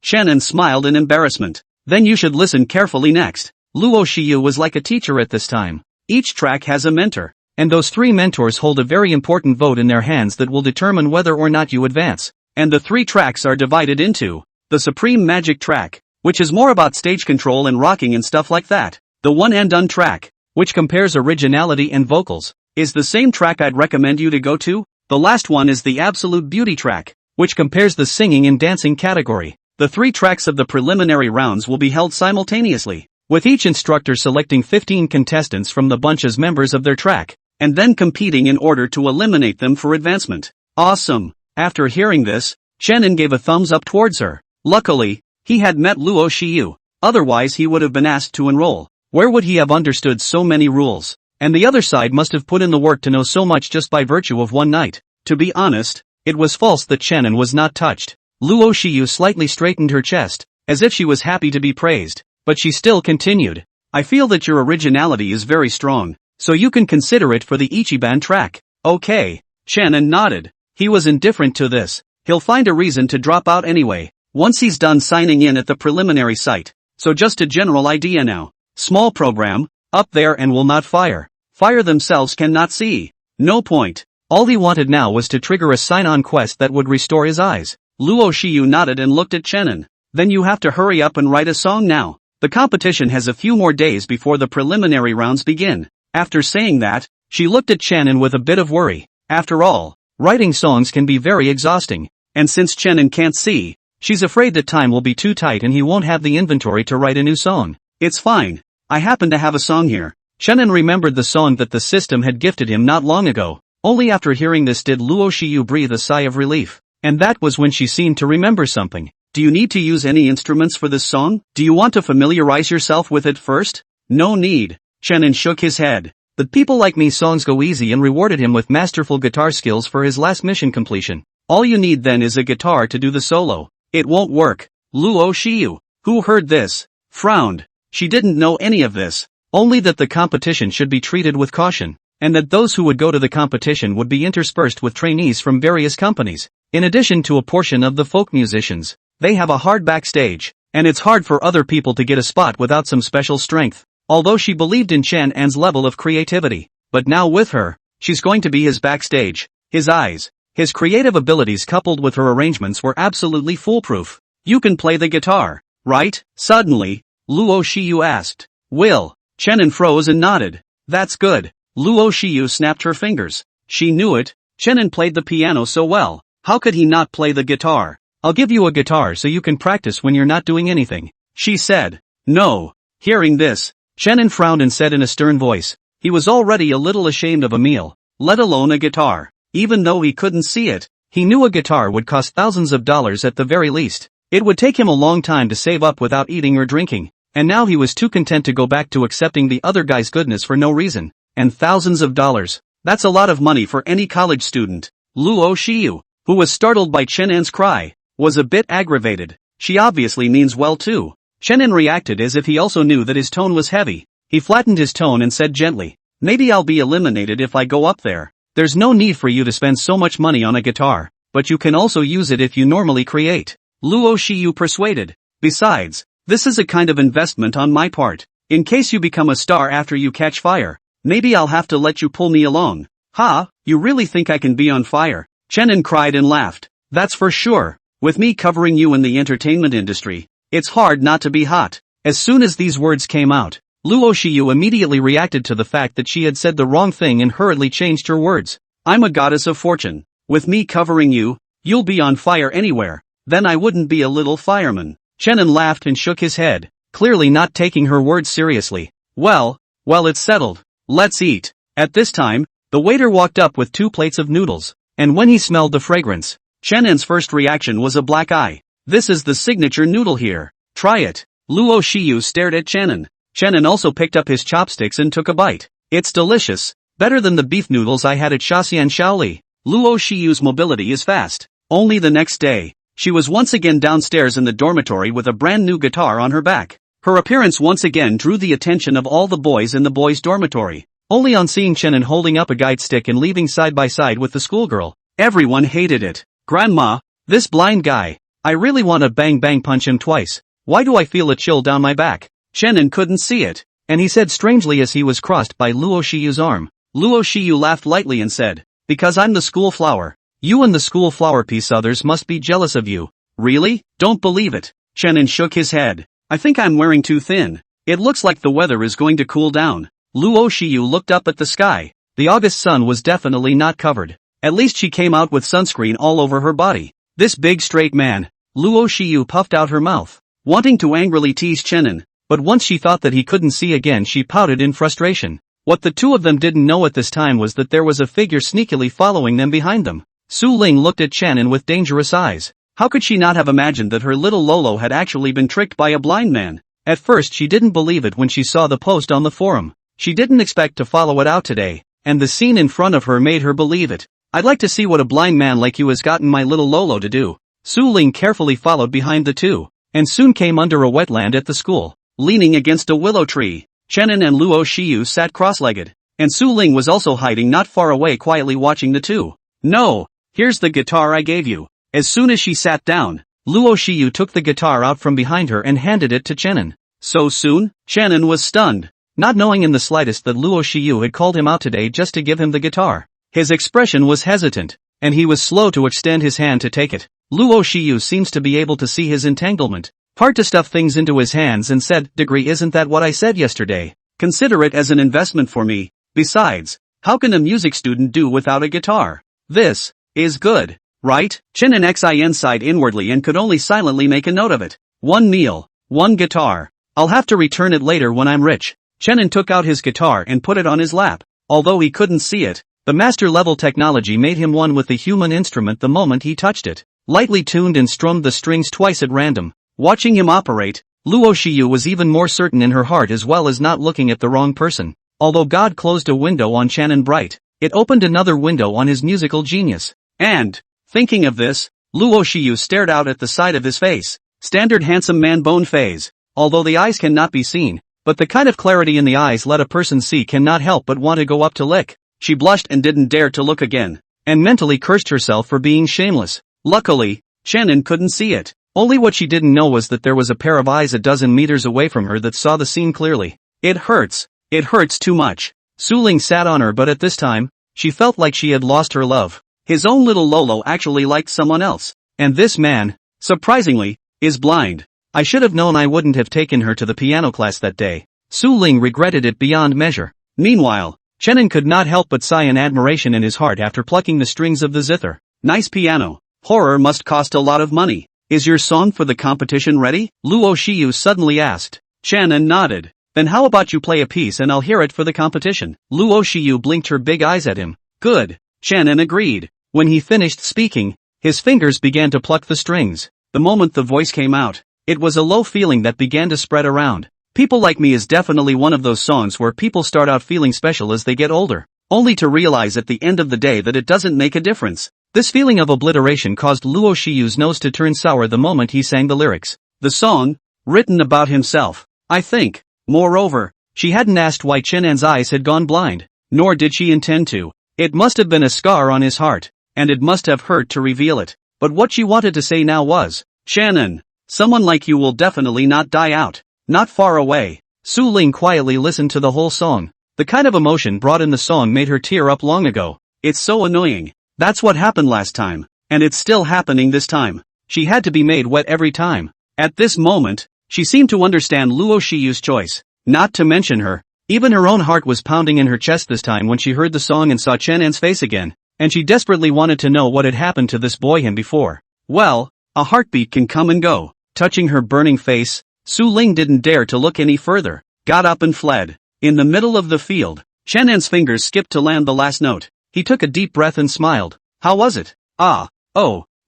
Shannon smiled in embarrassment. Then you should listen carefully next. Luo Shiyu was like a teacher at this time. Each track has a mentor, and those 3 mentors hold a very important vote in their hands that will determine whether or not you advance. And the 3 tracks are divided into the Supreme Magic track, which is more about stage control and rocking and stuff like that. The One and Done track, which compares originality and vocals, is the same track I'd recommend you to go to. The last one is the Absolute Beauty track, which compares the singing and dancing category. The 3 tracks of the preliminary rounds will be held simultaneously, with each instructor selecting 15 contestants from the bunch as members of their track, and then competing in order to eliminate them for advancement. Awesome. After hearing this, Shannon gave a thumbs up towards her. Luckily, he had met Luo Shiyu, otherwise he would have been asked to enroll. Where would he have understood so many rules? And the other side must have put in the work to know so much just by virtue of one night. To be honest, it was false that Shannon was not touched. Luo Shiyu slightly straightened her chest, as if she was happy to be praised, but she still continued. I feel that your originality is very strong, so you can consider it for the Ichiban track. Okay. Shannon nodded. He was indifferent to this. He'll find a reason to drop out anyway, once he's done signing in at the preliminary site. So just a general idea now. Small program, up there and will not fire. Fire themselves cannot see. No point. All he wanted now was to trigger a sign-on quest that would restore his eyes. Luo Shiyu nodded and looked at Chenin. Then you have to hurry up and write a song now. The competition has a few more days before the preliminary rounds begin. After saying that, she looked at Chenin with a bit of worry. After all, writing songs can be very exhausting. And since Chenin can't see, she's afraid that time will be too tight and he won't have the inventory to write a new song. It's fine. I happen to have a song here. Chenin remembered the song that the system had gifted him not long ago. Only after hearing this did Luo Shiyu breathe a sigh of relief. And that was when she seemed to remember something. Do you need to use any instruments for this song? Do you want to familiarize yourself with it first? No need. Chenin shook his head. The People Like Me songs go easy and rewarded him with masterful guitar skills for his last mission completion. All you need then is a guitar to do the solo. It won't work. Luo Shiyu, who heard this, frowned. She didn't know any of this, only that the competition should be treated with caution, and that those who would go to the competition would be interspersed with trainees from various companies. In addition to a portion of the folk musicians, they have a hard backstage, and it's hard for other people to get a spot without some special strength. Although she believed in Chen An's level of creativity, but now with her, she's going to be his backstage. His eyes, his creative abilities coupled with her arrangements were absolutely foolproof. You can play the guitar, right? Suddenly, Luo Shiyu asked. Will. Chen An froze and nodded. That's good. Luo Shiyu snapped her fingers. She knew it. Chen An played the piano so well. How could he not play the guitar? I'll give you a guitar so you can practice when you're not doing anything, she said. No. Hearing this, Chen An frowned and said in a stern voice. He was already a little ashamed of a meal, let alone a guitar. Even though he couldn't see it, he knew a guitar would cost thousands of dollars at the very least. It would take him a long time to save up without eating or drinking, and now he was too content to go back to accepting the other guy's goodness for no reason. And thousands of dollars. That's a lot of money for any college student. Luo Shiyu, who was startled by Chen An's cry, was a bit aggravated. She obviously means well too. Chen An reacted as if he also knew that his tone was heavy. He flattened his tone and said gently, maybe I'll be eliminated if I go up there. There's no need for you to spend so much money on a guitar, but you can also use it if you normally create. Luo Shiyu persuaded. Besides, this is a kind of investment on my part. In case you become a star after you catch fire, maybe I'll have to let you pull me along. Ha, you really think I can be on fire? Chen An cried and laughed. That's for sure. With me covering you in the entertainment industry, it's hard not to be hot. As soon as these words came out, Luo Shiyu immediately reacted to the fact that she had said the wrong thing and hurriedly changed her words. I'm a goddess of fortune. With me covering you, you'll be on fire anywhere. Then I wouldn't be a little fireman. Chen An laughed and shook his head, clearly not taking her words seriously. Well, it's settled. Let's eat. At this time, the waiter walked up with 2 plates of noodles, and when he smelled the fragrance, Chen An's first reaction was a black eye. This is the signature noodle here. Try it. Luo Shiyu stared at Chen An. Chen An also picked up his chopsticks and took a bite. It's delicious. Better than the beef noodles I had at Shaxian Shaoli. Luo Shiyu's mobility is fast. Only the next day, she was once again downstairs in the dormitory with a brand new guitar on her back. Her appearance once again drew the attention of all the boys in the boys' dormitory. Only on seeing Chen An holding up a guide stick and leaving side by side with the schoolgirl, everyone hated it. Grandma, this blind guy. I really want to bang punch him twice. Why do I feel a chill down my back? Chen An couldn't see it, and he said strangely as he was crossed by Luo Shiyu's arm. Luo Shiyu laughed lightly and said, because I'm the school flower. You and the school flower piece others must be jealous of you. Really? Don't believe it. Chen An shook his head. I think I'm wearing too thin. It looks like the weather is going to cool down. Luo Shiyu looked up at the sky. The August sun was definitely not covered. At least she came out with sunscreen all over her body. This big straight man. Luo Shiyu puffed out her mouth, wanting to angrily tease Chen An, but once she thought that he couldn't see again she pouted in frustration. What the two of them didn't know at this time was that there was a figure sneakily following them behind them. Su Ling looked at Chen An with dangerous eyes. How could she not have imagined that her little Lolo had actually been tricked by a blind man? At first she didn't believe it when she saw the post on the forum. She didn't expect to follow it out today, and the scene in front of her made her believe it. I'd like to see what a blind man like you has gotten my little Lolo to do. Su Ling carefully followed behind the two, and soon came under a wetland at the school. Leaning against a willow tree, Chen An and Luo Shiyu sat cross-legged, and Su Ling was also hiding not far away quietly watching the two. No, here's the guitar I gave you. As soon as she sat down, Luo Shiyu took the guitar out from behind her and handed it to Chen An. So soon? Chen An was stunned, not knowing in the slightest that Luo Shiyu had called him out today just to give him the guitar. His expression was hesitant, and he was slow to extend his hand to take it. Luo Shiyu seems to be able to see his entanglement, part to stuff things into his hands and said, "Degree, isn't that what I said yesterday? Consider it as an investment for me. Besides, how can a music student do without a guitar? This is good, right?" Chen An Xin sighed inwardly and could only silently make a note of it. One meal, one guitar. I'll have to return it later when I'm rich. Chen An took out his guitar and put it on his lap. Although he couldn't see it, the master-level technology made him one with the human instrument the moment he touched it. Lightly tuned and strummed the strings twice at random. Watching him operate, Luo Shiyu was even more certain in her heart as well as not looking at the wrong person. Although God closed a window on Shannon Bright, it opened another window on his musical genius. And, thinking of this, Luo Shiyu stared out at the side of his face. Standard handsome man bone phase. Although the eyes cannot be seen, but the kind of clarity in the eyes let a person see cannot help but want to go up to lick. She blushed and didn't dare to look again, and mentally cursed herself for being shameless. Luckily, Shannon couldn't see it. Only what she didn't know was that there was a pair of eyes a dozen meters away from her that saw the scene clearly. It hurts. It hurts too much. Su Ling sat on her, but at this time, she felt like she had lost her love. His own little Lolo actually liked someone else. And this man, surprisingly, is blind. I should have known I wouldn't have taken her to the piano class that day. Su Ling regretted it beyond measure. Meanwhile, Shannon could not help but sigh in admiration in his heart after plucking the strings of the zither. Nice piano. Horror must cost a lot of money. Is your song for the competition ready? Luo Shiyu suddenly asked. Shannon nodded. Then how about you play a piece and I'll hear it for the competition? Luo Shiyu blinked her big eyes at him. Good. Shannon agreed. When he finished speaking, his fingers began to pluck the strings. The moment the voice came out, it was a low feeling that began to spread around. People Like Me is definitely one of those songs where people start out feeling special as they get older, only to realize at the end of the day that it doesn't make a difference. This feeling of obliteration caused Luo Shiyu's nose to turn sour the moment he sang the lyrics. The song, written about himself, I think. Moreover, she hadn't asked why Shannon's eyes had gone blind, nor did she intend to. It must have been a scar on his heart, and it must have hurt to reveal it. But what she wanted to say now was, Shannon, someone like you will definitely not die out. Not far away. Su Ling quietly listened to the whole song. The kind of emotion brought in the song made her tear up long ago. It's so annoying. That's what happened last time, and it's still happening this time. She had to be made wet every time. At this moment, she seemed to understand Luo Shiyu's choice. Not to mention her. Even her own heart was pounding in her chest this time when she heard the song and saw Shannon's face again, and she desperately wanted to know what had happened to this boy him before. Well, a heartbeat can come and go. Touching her burning face, Su Ling didn't dare to look any further, got up and fled. In the middle of the field, Shannon's fingers skipped to land the last note. He took a deep breath and smiled. How was it?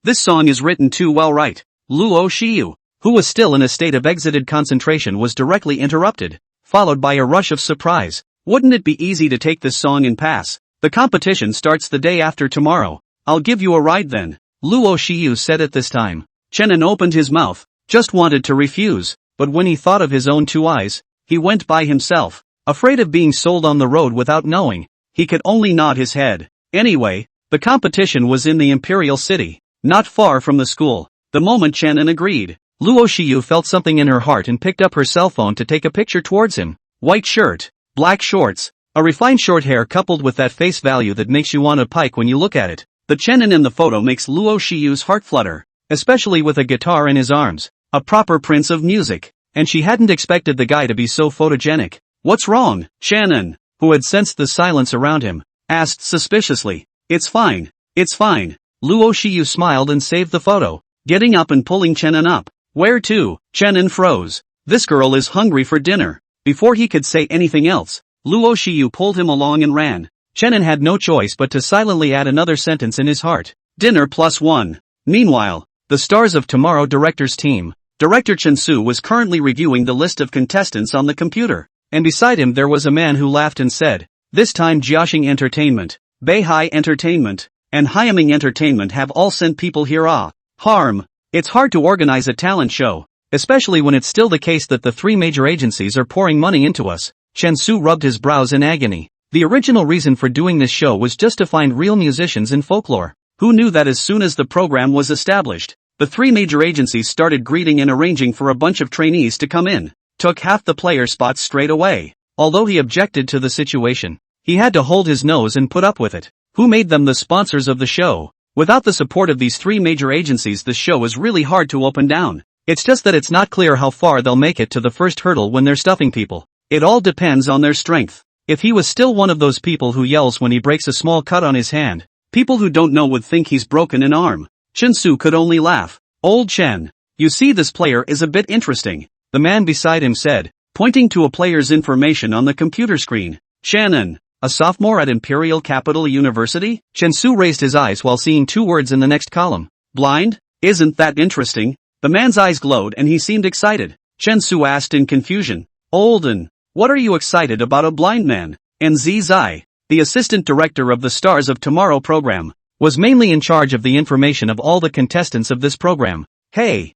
This song is written too well, right? Luo Shiyu, who was still in a state of exited concentration, was directly interrupted, followed by a rush of surprise. Wouldn't it be easy to take this song and pass? The competition starts the day after tomorrow. I'll give you a ride then, Luo Shiyu said at this time. Shannon opened his mouth, just wanted to refuse. But when he thought of his own two eyes, he went by himself, afraid of being sold on the road without knowing. He could only nod his head. Anyway, the competition was in the Imperial City, not far from the school. The moment Shannon agreed, Luo Shiyu felt something in her heart and picked up her cell phone to take a picture towards him. White shirt, black shorts, a refined short hair coupled with that face value that makes you want to pike when you look at it. The Shannon in the photo makes Luo Shiyu's heart flutter, especially with a guitar in his arms. A proper prince of music. And she hadn't expected the guy to be so photogenic. What's wrong? Shannon, who had sensed the silence around him, asked suspiciously. It's fine. It's fine. Luo Shiyu smiled and saved the photo, getting up and pulling Shannon up. Where to? Shannon froze. This girl is hungry for dinner. Before he could say anything else, Luo Shiyu pulled him along and ran. Shannon had no choice but to silently add another sentence in his heart. Dinner +1. Meanwhile, the stars of Tomorrow director's team. Director Chen Su was currently reviewing the list of contestants on the computer, and beside him there was a man who laughed and said, this time Jiaxing Entertainment, Beihai Entertainment, and Hyaming Entertainment have all sent people here. Harm. It's hard to organize a talent show, especially when it's still the case that the three major agencies are pouring money into us. Chen Su rubbed his brows in agony. The original reason for doing this show was just to find real musicians in folklore. Who knew that as soon as the program was established, the three major agencies started greeting and arranging for a bunch of trainees to come in, took half the player spots straight away. Although he objected to the situation, he had to hold his nose and put up with it. Who made them the sponsors of the show? Without the support of these three major agencies, the show is really hard to open down. It's just that it's not clear how far they'll make it to the first hurdle when they're stuffing people. It all depends on their strength. If he was still one of those people who yells when he breaks a small cut on his hand, people who don't know would think he's broken an arm. Chen Su could only laugh. Old Chen, you see, this player is a bit interesting, the man beside him said, pointing to a player's information on the computer screen. Shannon, a sophomore at Imperial Capital University? Chen Su raised his eyes while seeing two words in the next column. Blind? Isn't that interesting? The man's eyes glowed and he seemed excited. Chen Su asked in confusion. Olden, what are you excited about, a blind man? and Zai, the assistant director of the Stars of Tomorrow program, was mainly in charge of the information of all the contestants of this program. Hey,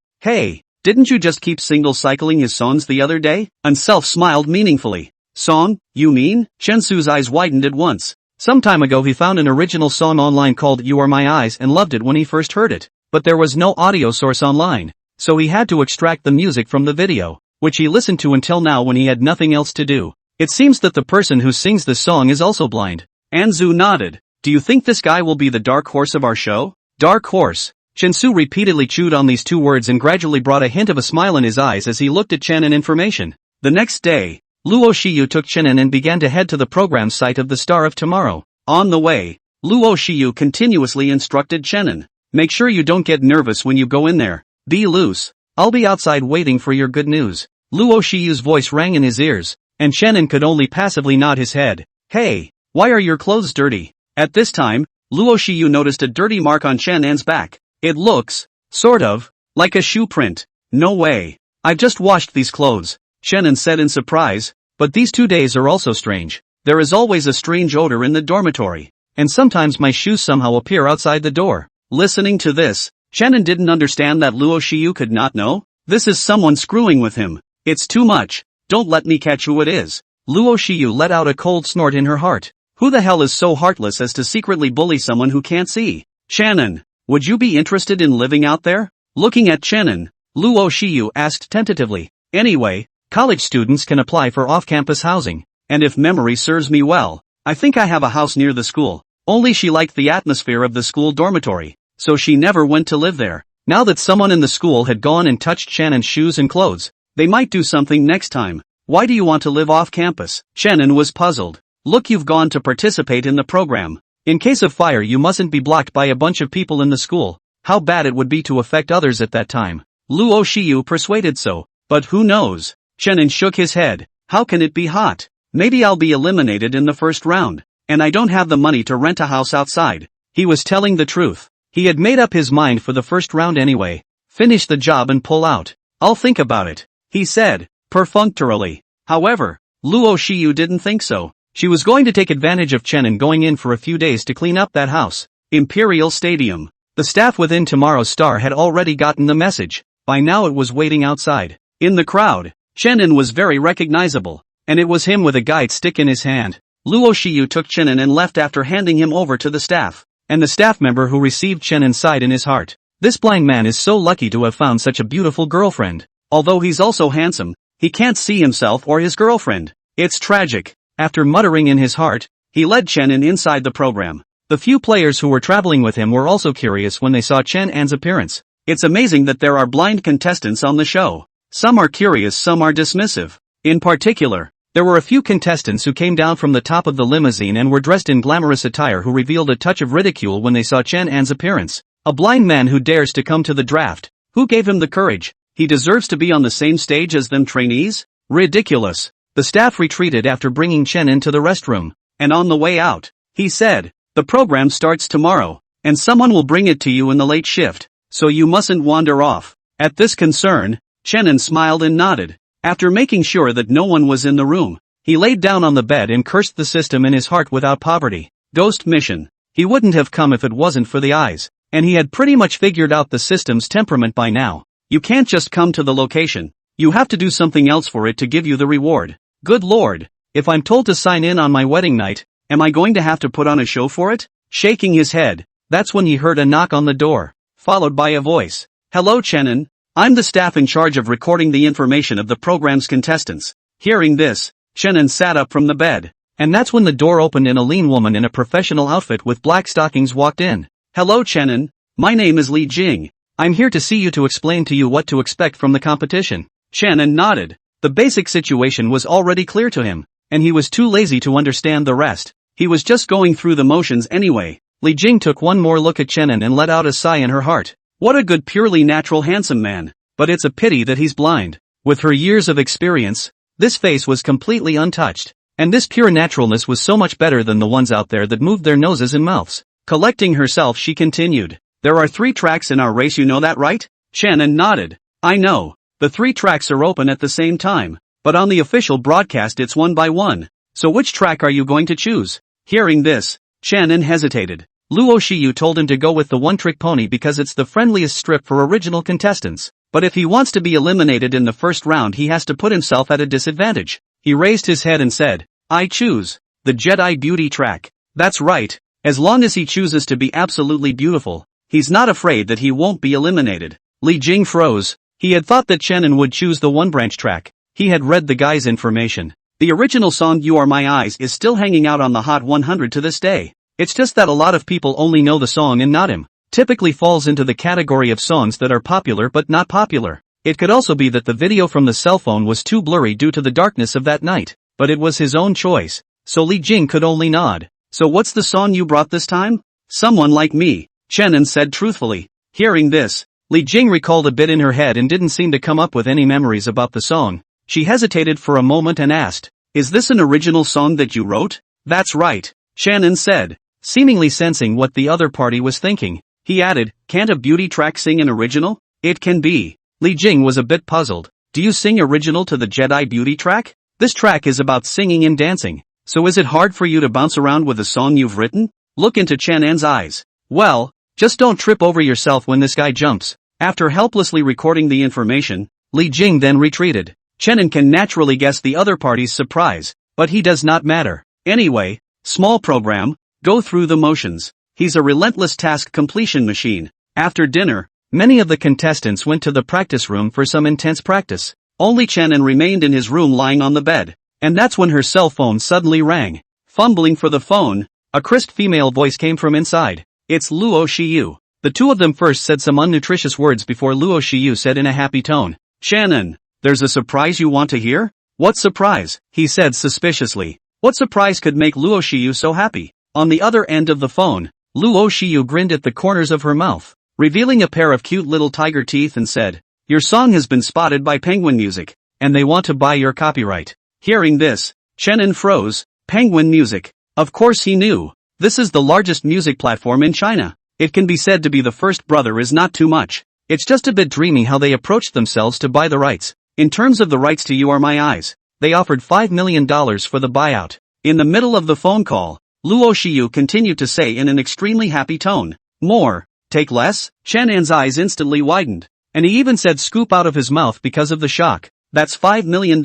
didn't you just keep single-cycling his songs the other day? Unself smiled meaningfully. Song, you mean? Shensu's eyes widened at once. Some time ago he found an original song online called You Are My Eyes and loved it when he first heard it, but there was no audio source online, so he had to extract the music from the video, which he listened to until now when he had nothing else to do. It seems that the person who sings this song is also blind. Anzu nodded. Do you think this guy will be the dark horse of our show? Dark horse. Shensu repeatedly chewed on these two words and gradually brought a hint of a smile in his eyes as he looked at Chen and information. The next day, Luo Shiyu took Chenin and began to head to the program site of the Star of Tomorrow. On the way, Luo Shiyu continuously instructed Chenin. Make sure you don't get nervous when you go in there. Be loose. I'll be outside waiting for your good news. Luo Shiyu's voice rang in his ears, and Chenin could only passively nod his head. Hey, why are your clothes dirty? At this time, Luo Shiyu noticed a dirty mark on Chenin's back. It looks, sort of, like a shoe print. No way. I've just washed these clothes, Chenin said in surprise, but these 2 days are also strange. There is always a strange odor in the dormitory, and sometimes my shoes somehow appear outside the door. Listening to this, Chenin didn't understand that Luo Shiyu could not know. This is someone screwing with him. It's too much. Don't let me catch who it is. Luo Shiyu let out a cold snort in her heart. Who the hell is so heartless as to secretly bully someone who can't see? Chenin, would you be interested in living out there? Looking at Chenin, Luo Shiyu asked tentatively. Anyway, college students can apply for off-campus housing, and if memory serves me well, I think I have a house near the school. Only she liked the atmosphere of the school dormitory, so she never went to live there. Now that someone in the school had gone and touched Chenin's shoes and clothes, they might do something next time. Why do you want to live off campus? Chenin was puzzled. Look, you've gone to participate in the program. In case of fire you mustn't be blocked by a bunch of people in the school. How bad it would be to affect others at that time. Luo Shiyu persuaded so, but who knows? Chenin shook his head. How can it be hot? Maybe I'll be eliminated in the first round, and I don't have the money to rent a house outside. He was telling the truth. He had made up his mind for the first round anyway. Finish the job and pull out. I'll think about it, he said, perfunctorily. However, Luo Shiyu didn't think so. She was going to take advantage of Chenin going in for a few days to clean up that house. Imperial Stadium. The staff within Tomorrow's Star had already gotten the message. By now it was waiting outside. In the crowd, Chenin was very recognizable, and it was him with a guide stick in his hand. Luo Shiyu took Chenin and left after handing him over to the staff, and the staff member who received Chenin sighed in his heart. This blind man is so lucky to have found such a beautiful girlfriend. Although he's also handsome, he can't see himself or his girlfriend. It's tragic. After muttering in his heart, he led Chenin inside the program. The few players who were traveling with him were also curious when they saw Chenin's appearance. It's amazing that there are blind contestants on the show. Some are curious, some are dismissive. In particular, there were a few contestants who came down from the top of the limousine and were dressed in glamorous attire who revealed a touch of ridicule when they saw Chenin's appearance. A blind man who dares to come to the draft. Who gave him the courage? He deserves to be on the same stage as them trainees? Ridiculous. The staff retreated after bringing Chenin to the restroom, and on the way out, he said, the program starts tomorrow, and someone will bring it to you in the late shift, so you mustn't wander off. At this concern, Chenin smiled and nodded. After making sure that no one was in the room, he laid down on the bed and cursed the system in his heart without poverty. Ghost mission. He wouldn't have come if it wasn't for the eyes, and he had pretty much figured out the system's temperament by now. You can't just come to the location. You have to do something else for it to give you the reward. Good lord, if I'm told to sign in on my wedding night, am I going to have to put on a show for it? Shaking his head, that's when he heard a knock on the door, followed by a voice. Hello Chenin, I'm the staff in charge of recording the information of the program's contestants. Hearing this, Chenin sat up from the bed, and that's when the door opened and a lean woman in a professional outfit with black stockings walked in. Hello Chenin, my name is Li Jing. I'm here to see you to explain to you what to expect from the competition. Chenin nodded. The basic situation was already clear to him, and he was too lazy to understand the rest. He was just going through the motions anyway. Li Jing took one more look at Chenin and let out a sigh in her heart. What a good purely natural handsome man, but it's a pity that he's blind. With her years of experience, this face was completely untouched, and this pure naturalness was so much better than the ones out there that moved their noses and mouths. Collecting herself she continued. There are 3 tracks in our race, you know that right? Chenin nodded. I know. The 3 tracks are open at the same time, but on the official broadcast it's one by one. So which track are you going to choose? Hearing this, Chen hesitated. Luo Shiyu told him to go with the one-trick pony because it's the friendliest strip for original contestants. But if he wants to be eliminated in the first round, he has to put himself at a disadvantage. He raised his head and said, I choose the Jedi Beauty track. That's right. As long as he chooses to be absolutely beautiful, he's not afraid that he won't be eliminated. Li Jing froze. He had thought that Chen would choose the one-branch track. He had read the guy's information. The original song You Are My Eyes is still hanging out on the Hot 100 to this day. It's just that a lot of people only know the song and not him. Typically falls into the category of songs that are popular but not popular. It could also be that the video from the cell phone was too blurry due to the darkness of that night. But it was his own choice. So Li Jing could only nod. So what's the song you brought this time? Someone Like Me, Chen said truthfully. Hearing this, Li Jing recalled a bit in her head and didn't seem to come up with any memories about the song. She hesitated for a moment and asked, Is this an original song that you wrote? That's right, Chen said, seemingly sensing what the other party was thinking. He added, Can't a beauty track sing an original? It can be. Li Jing was a bit puzzled. Do you sing original to the Jedi Beauty track? This track is about singing and dancing. So is it hard for you to bounce around with a song you've written? Look into Chen's eyes. Well, just don't trip over yourself when this guy jumps. After helplessly recording the information, Li Jing then retreated. Chen can naturally guess the other party's surprise, but he does not matter. Anyway, small program, go through the motions. He's a relentless task completion machine. After dinner, many of the contestants went to the practice room for some intense practice. Only Chen remained in his room lying on the bed. And that's when her cell phone suddenly rang. Fumbling for the phone, a crisp female voice came from inside. It's Luo Shiyu. The two of them first said some unnutritious words before Luo Shiyu said in a happy tone, Shannon, there's a surprise you want to hear? What surprise? He said suspiciously. What surprise could make Luo Shiyu so happy? On the other end of the phone, Luo Shiyu grinned at the corners of her mouth, revealing a pair of cute little tiger teeth and said, Your song has been spotted by Penguin Music, and they want to buy your copyright. Hearing this, Chen froze. Penguin Music. Of course he knew. This is the largest music platform in China. It can be said to be the first brother is not too much. It's just a bit dreamy how they approached themselves to buy the rights. In terms of the rights to You Are My Eyes, they offered $5 million for the buyout. In the middle of the phone call, Luo Shiyu continued to say in an extremely happy tone, More, take less? Chen's eyes instantly widened. And he even said scoop out of his mouth because of the shock. That's $5 million.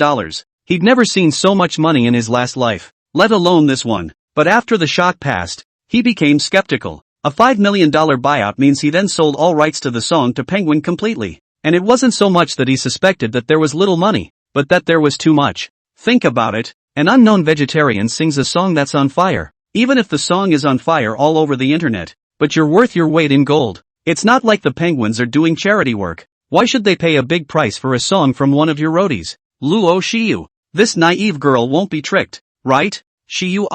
He'd never seen so much money in his last life, let alone this one. But after the shock passed, he became skeptical. A $5 million buyout means he then sold all rights to the song to Penguin completely. And it wasn't so much that he suspected that there was little money, but that there was too much. Think about it, an unknown vegetarian sings a song that's on fire. Even if the song is on fire all over the internet, but you're worth your weight in gold. It's not like the Penguins are doing charity work. Why should they pay a big price for a song from one of your roadies? Luo Shiyu. This naive girl won't be tricked, right? Shiyu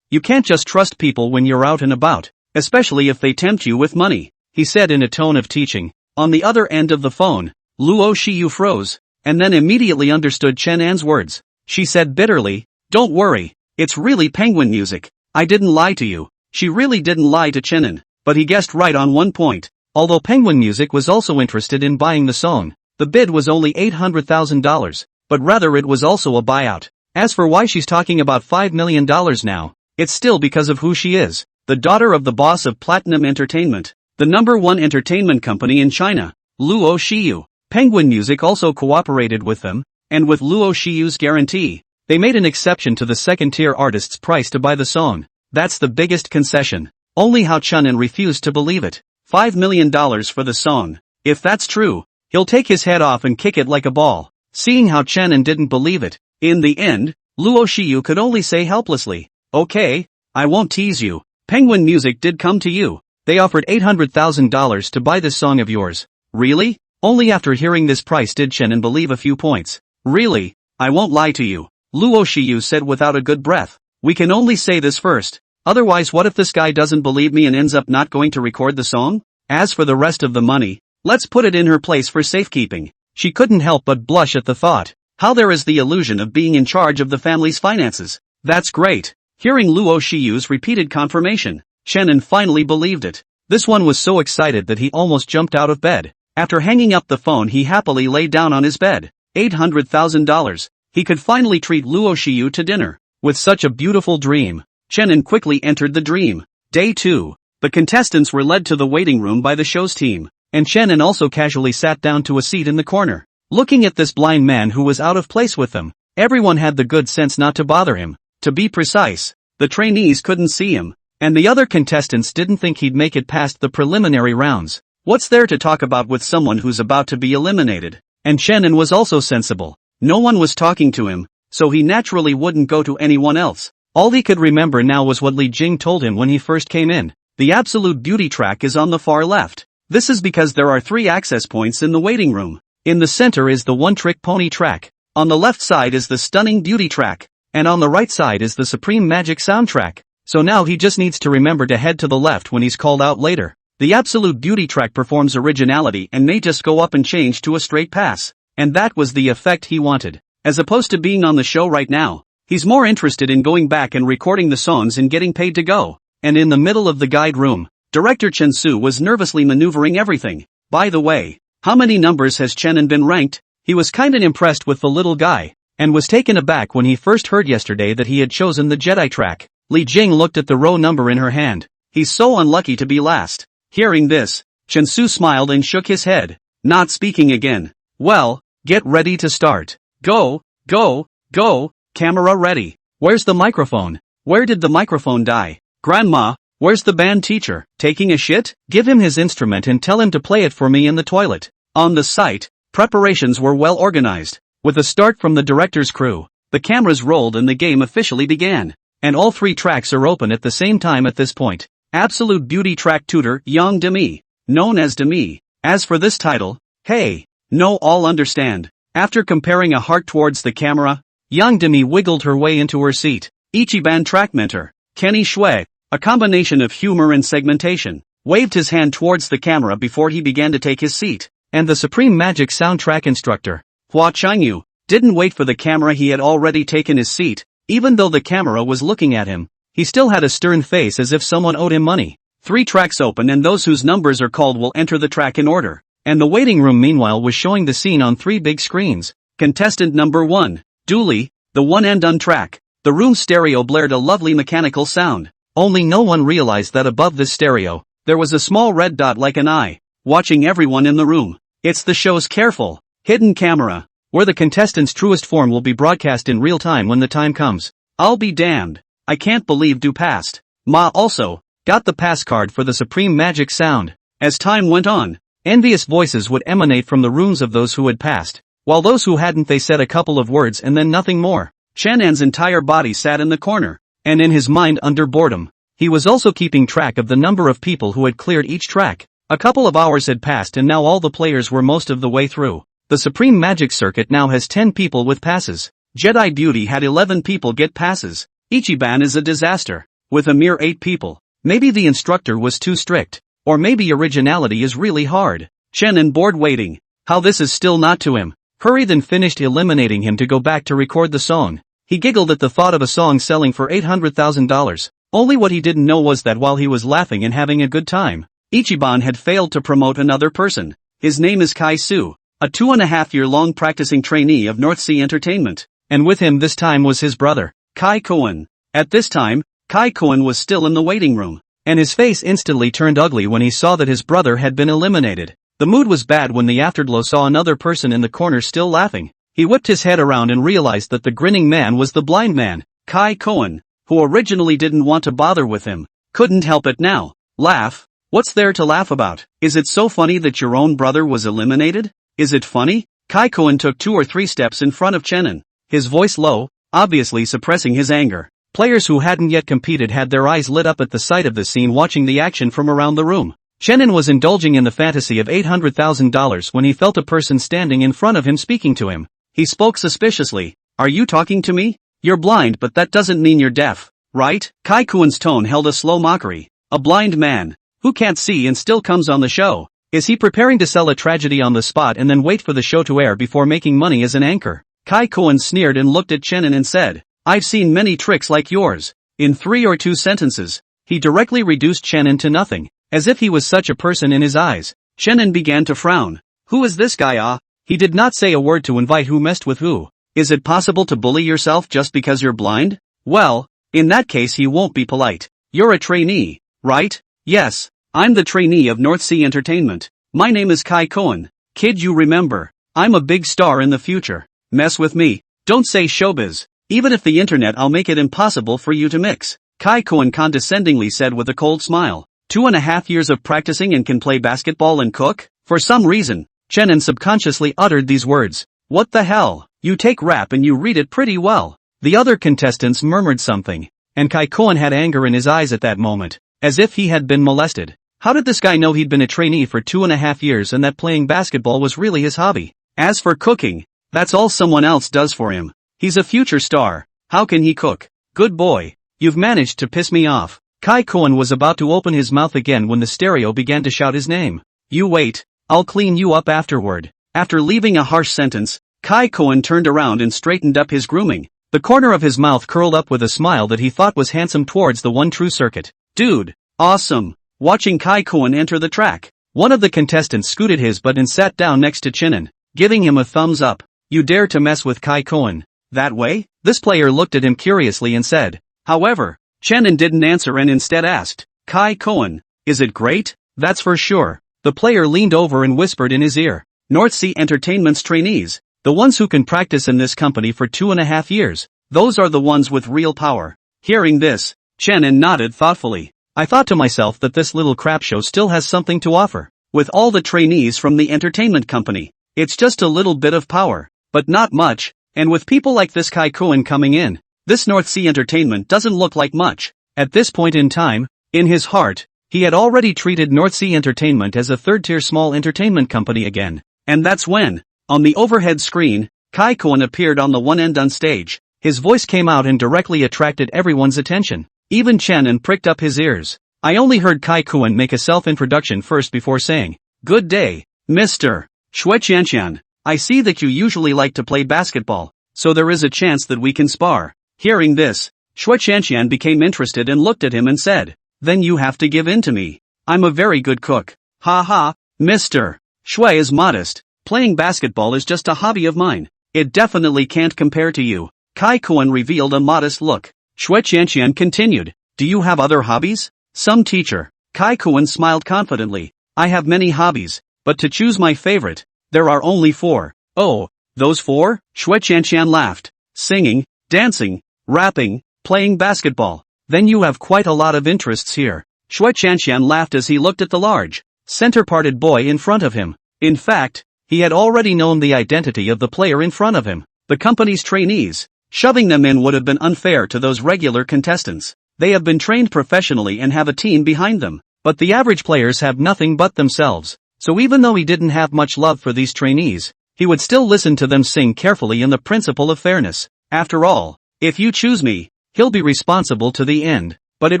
you can't just trust people when you're out and about, especially if they tempt you with money, he said in a tone of teaching. On the other end of the phone, Luo Shiyu froze, and then immediately understood Chen's words. She said bitterly, Don't worry, it's really Penguin Music. I didn't lie to you. She really didn't lie to Chen, but he guessed right on one point. Although Penguin Music was also interested in buying the song, the bid was only $800,000. But rather it was also a buyout. As for why she's talking about $5 million now, it's still because of who she is. The daughter of the boss of Platinum Entertainment, the #1 entertainment company in China, Luo Shiyu. Penguin Music also cooperated with them, and with Luo Shiyu's guarantee, they made an exception to the second-tier artist's price to buy the song. That's the biggest concession. Only how Chen refused to believe it. $5 million for the song. If that's true, he'll take his head off and kick it like a ball. Seeing how Chen didn't believe it, in the end, Luo Shiyu could only say helplessly, Okay, I won't tease you. Penguin Music did come to you. They offered $800,000 to buy this song of yours. Really? Only after hearing this price did Chen believe a few points. Really? I won't lie to you, Luo Shiyu said without a good breath. We can only say this first. Otherwise what if this guy doesn't believe me and ends up not going to record the song? As for the rest of the money, let's put it in her place for safekeeping. She couldn't help but blush at the thought. How there is the illusion of being in charge of the family's finances. That's great. Hearing Luo Shiyu's repeated confirmation, Chen finally believed it. This one was so excited that he almost jumped out of bed. After hanging up the phone he happily lay down on his bed. $800,000. He could finally treat Luo Shiyu to dinner. with such a beautiful dream. Chenin quickly entered the dream. Day 2. The contestants were led to the waiting room by the show's team, and Chenin also casually sat down to a seat in the corner, looking at this blind man who was out of place with them. Everyone had the good sense not to bother him. To be precise, the trainees couldn't see him, and the other contestants didn't think he'd make it past the preliminary rounds. What's there to talk about with someone who's about to be eliminated? And Chenin was also sensible. No one was talking to him, so he naturally wouldn't go to anyone else. All he could remember now was what Li Jing told him when he first came in. The absolute beauty track is on the far left. This is because there are 3 access points in the waiting room. In the center is the one-trick pony track. On the left side is the stunning beauty track, and on the right side is the supreme magic soundtrack. So now he just needs to remember to head to the left when he's called out later. The absolute beauty track performs originality and may just go up and change to a straight pass. And that was the effect he wanted. As opposed to being on the show right now, he's more interested in going back and recording the songs and getting paid to go. And in the middle of the guide room, Director Chen Su was nervously maneuvering everything. By the way, how many numbers has Chenin been ranked? He was kinda impressed with the little guy, and was taken aback when he first heard yesterday that he had chosen the Jedi track. Li Jing looked at the row number in her hand. He's so unlucky to be last. Hearing this, Chen Su smiled and shook his head, not speaking again. Well, get ready to start. Go, go, go, camera ready. Where's the microphone? Where did the microphone die? Grandma, where's the band teacher? Taking a shit? Give him his instrument and tell him to play it for me in the toilet. On the site, preparations were well organized. With a start from the director's crew, the cameras rolled and the game officially began. And all 3 tracks are open at the same time at this point. Absolute Beauty Track Tutor Yang Demi, known as Demi. As for this title, hey, no, all understand. After comparing a heart towards the camera, Yang Demi wiggled her way into her seat. Ichiban track mentor, Kenny Shui, a combination of humor and segmentation, waved his hand towards the camera before he began to take his seat. And the Supreme Magic Soundtrack instructor, Hua Changyu, didn't wait for the camera. He had already taken his seat. Even though the camera was looking at him, he still had a stern face as if someone owed him money. 3 tracks open and those whose numbers are called will enter the track in order. And the waiting room meanwhile was showing the scene on 3 big screens. Contestant number 1, Dooley, the one and done track. The room stereo blared a lovely mechanical sound. Only no one realized that above this stereo, there was a small red dot like an eye, watching everyone in the room. It's the show's careful, hidden camera, where the contestants' truest form will be broadcast in real time when the time comes. I'll be damned. I can't believe Du passed. Ma also got the pass card for the Supreme Magic Sound. As time went on, envious voices would emanate from the rooms of those who had passed, while those who hadn't, they said a couple of words and then nothing more. Channan's entire body sat in the corner, and in his mind under boredom, he was also keeping track of the number of people who had cleared each track. A couple of hours had passed and now all the players were most of the way through. The Supreme Magic Circuit now has 10 people with passes. Jedi Beauty had 11 people get passes. Ichiban is a disaster, with a mere 8 people. Maybe the instructor was too strict, or maybe originality is really hard. Chenin bored waiting. How this is still not to him. Hurry then finished eliminating him to go back to record the song. He giggled at the thought of a song selling for $800,000. Only what he didn't know was that while he was laughing and having a good time, Ichiban had failed to promote another person. His name is Kai Su, a 2.5-year-long practicing trainee of North Sea Entertainment. And with him this time was his brother, Kai Cohen. At this time, Kai Cohen was still in the waiting room, and his face instantly turned ugly when he saw that his brother had been eliminated. The mood was bad when the afterglow saw another person in the corner still laughing. He whipped his head around and realized that the grinning man was the blind man, Kai Cohen, who originally didn't want to bother with him. Couldn't help it now. Laugh? What's there to laugh about? Is it so funny that your own brother was eliminated? Is it funny? Kai Cohen took 2 or 3 steps in front of Chenin, his voice low, obviously suppressing his anger. Players who hadn't yet competed had their eyes lit up at the sight of the scene, watching the action from around the room. Chenin was indulging in the fantasy of $800,000 when he felt a person standing in front of him speaking to him. He spoke suspiciously. Are you talking to me? You're blind, but that doesn't mean you're deaf, right? Kai Cohen's tone held a slow mockery. A blind man, who can't see and still comes on the show. Is he preparing to sell a tragedy on the spot and then wait for the show to air before making money as an anchor? Kai Cohen sneered and looked at Chenin and said, I've seen many tricks like yours. In 3 or 2 sentences, he directly reduced Chenin to nothing, as if he was such a person in his eyes. Chenin began to frown. Who is this guy? He did not say a word to invite who messed with who. Is it possible to bully yourself just because you're blind? Well, in that case he won't be polite. You're a trainee, right? Yes, I'm the trainee of North Sea Entertainment. My name is Kai Cohen. Kid, you remember, I'm a big star in the future. Mess with me. Don't say showbiz. Even if the internet, I'll make it impossible for you to mix. Kai Cohen condescendingly said with a cold smile. 2.5 years of practicing and can play basketball and cook? For some reason, Chenin subconsciously uttered these words. What the hell? You take rap and you read it pretty well. The other contestants murmured something, and Kai Cohen had anger in his eyes at that moment, as if he had been molested. How did this guy know he'd been a trainee for 2.5 years and that playing basketball was really his hobby? As for cooking, that's all someone else does for him. He's a future star. How can he cook? Good boy. You've managed to piss me off. Kai Cohen was about to open his mouth again when the stereo began to shout his name. You wait. I'll clean you up afterward. After leaving a harsh sentence, Kai Cohen turned around and straightened up his grooming. The corner of his mouth curled up with a smile that he thought was handsome towards the one true circuit. Dude, awesome. Watching Kai Cohen enter the track, one of the contestants scooted his butt and sat down next to Chenin, giving him a thumbs up. You dare to mess with Kai Cohen that way? This player looked at him curiously and said. However, Chenin didn't answer and instead asked, Kai Cohen, is it great? That's for sure. The player leaned over and whispered in his ear. North Sea Entertainment's trainees, the ones who can practice in this company for 2.5 years, those are the ones with real power. Hearing this, Chenin nodded thoughtfully. I thought to myself that this little crap show still has something to offer. With all the trainees from the entertainment company, it's just a little bit of power, but not much, and with people like this Kai Cohen coming in, this North Sea Entertainment doesn't look like much. At this point in time, in his heart, he had already treated North Sea Entertainment as a third-tier small entertainment company again. And that's when, on the overhead screen, Kai Cohen appeared on the one end on stage. His voice came out and directly attracted everyone's attention. Even Chenin pricked up his ears. I only heard Kai Cohen make a self-introduction first before saying, Good day, Mr. Shueqianshan. I see that you usually like to play basketball, so there is a chance that we can spar. Hearing this, Shueqianshan became interested and looked at him and said, Then you have to give in to me. I'm a very good cook. Ha ha, Mr. Shui is modest. Playing basketball is just a hobby of mine. It definitely can't compare to you. Kai Cohen revealed a modest look. Shueqianshan continued, Do you have other hobbies? Some teacher. Kai Cohen smiled confidently. I have many hobbies, but to choose my favorite, there are only 4. Oh, those 4? Shueqianshan laughed. Singing, dancing, rapping, playing basketball. Then you have quite a lot of interests here. Shueqianshan laughed as he looked at the large, center-parted boy in front of him. In fact, he had already known the identity of the player in front of him, the company's trainees. Shoving them in would have been unfair to those regular contestants. They have been trained professionally and have a team behind them, but the average players have nothing but themselves. So even though he didn't have much love for these trainees, he would still listen to them sing carefully in the principle of fairness. After all, if you choose me, he'll be responsible to the end. But it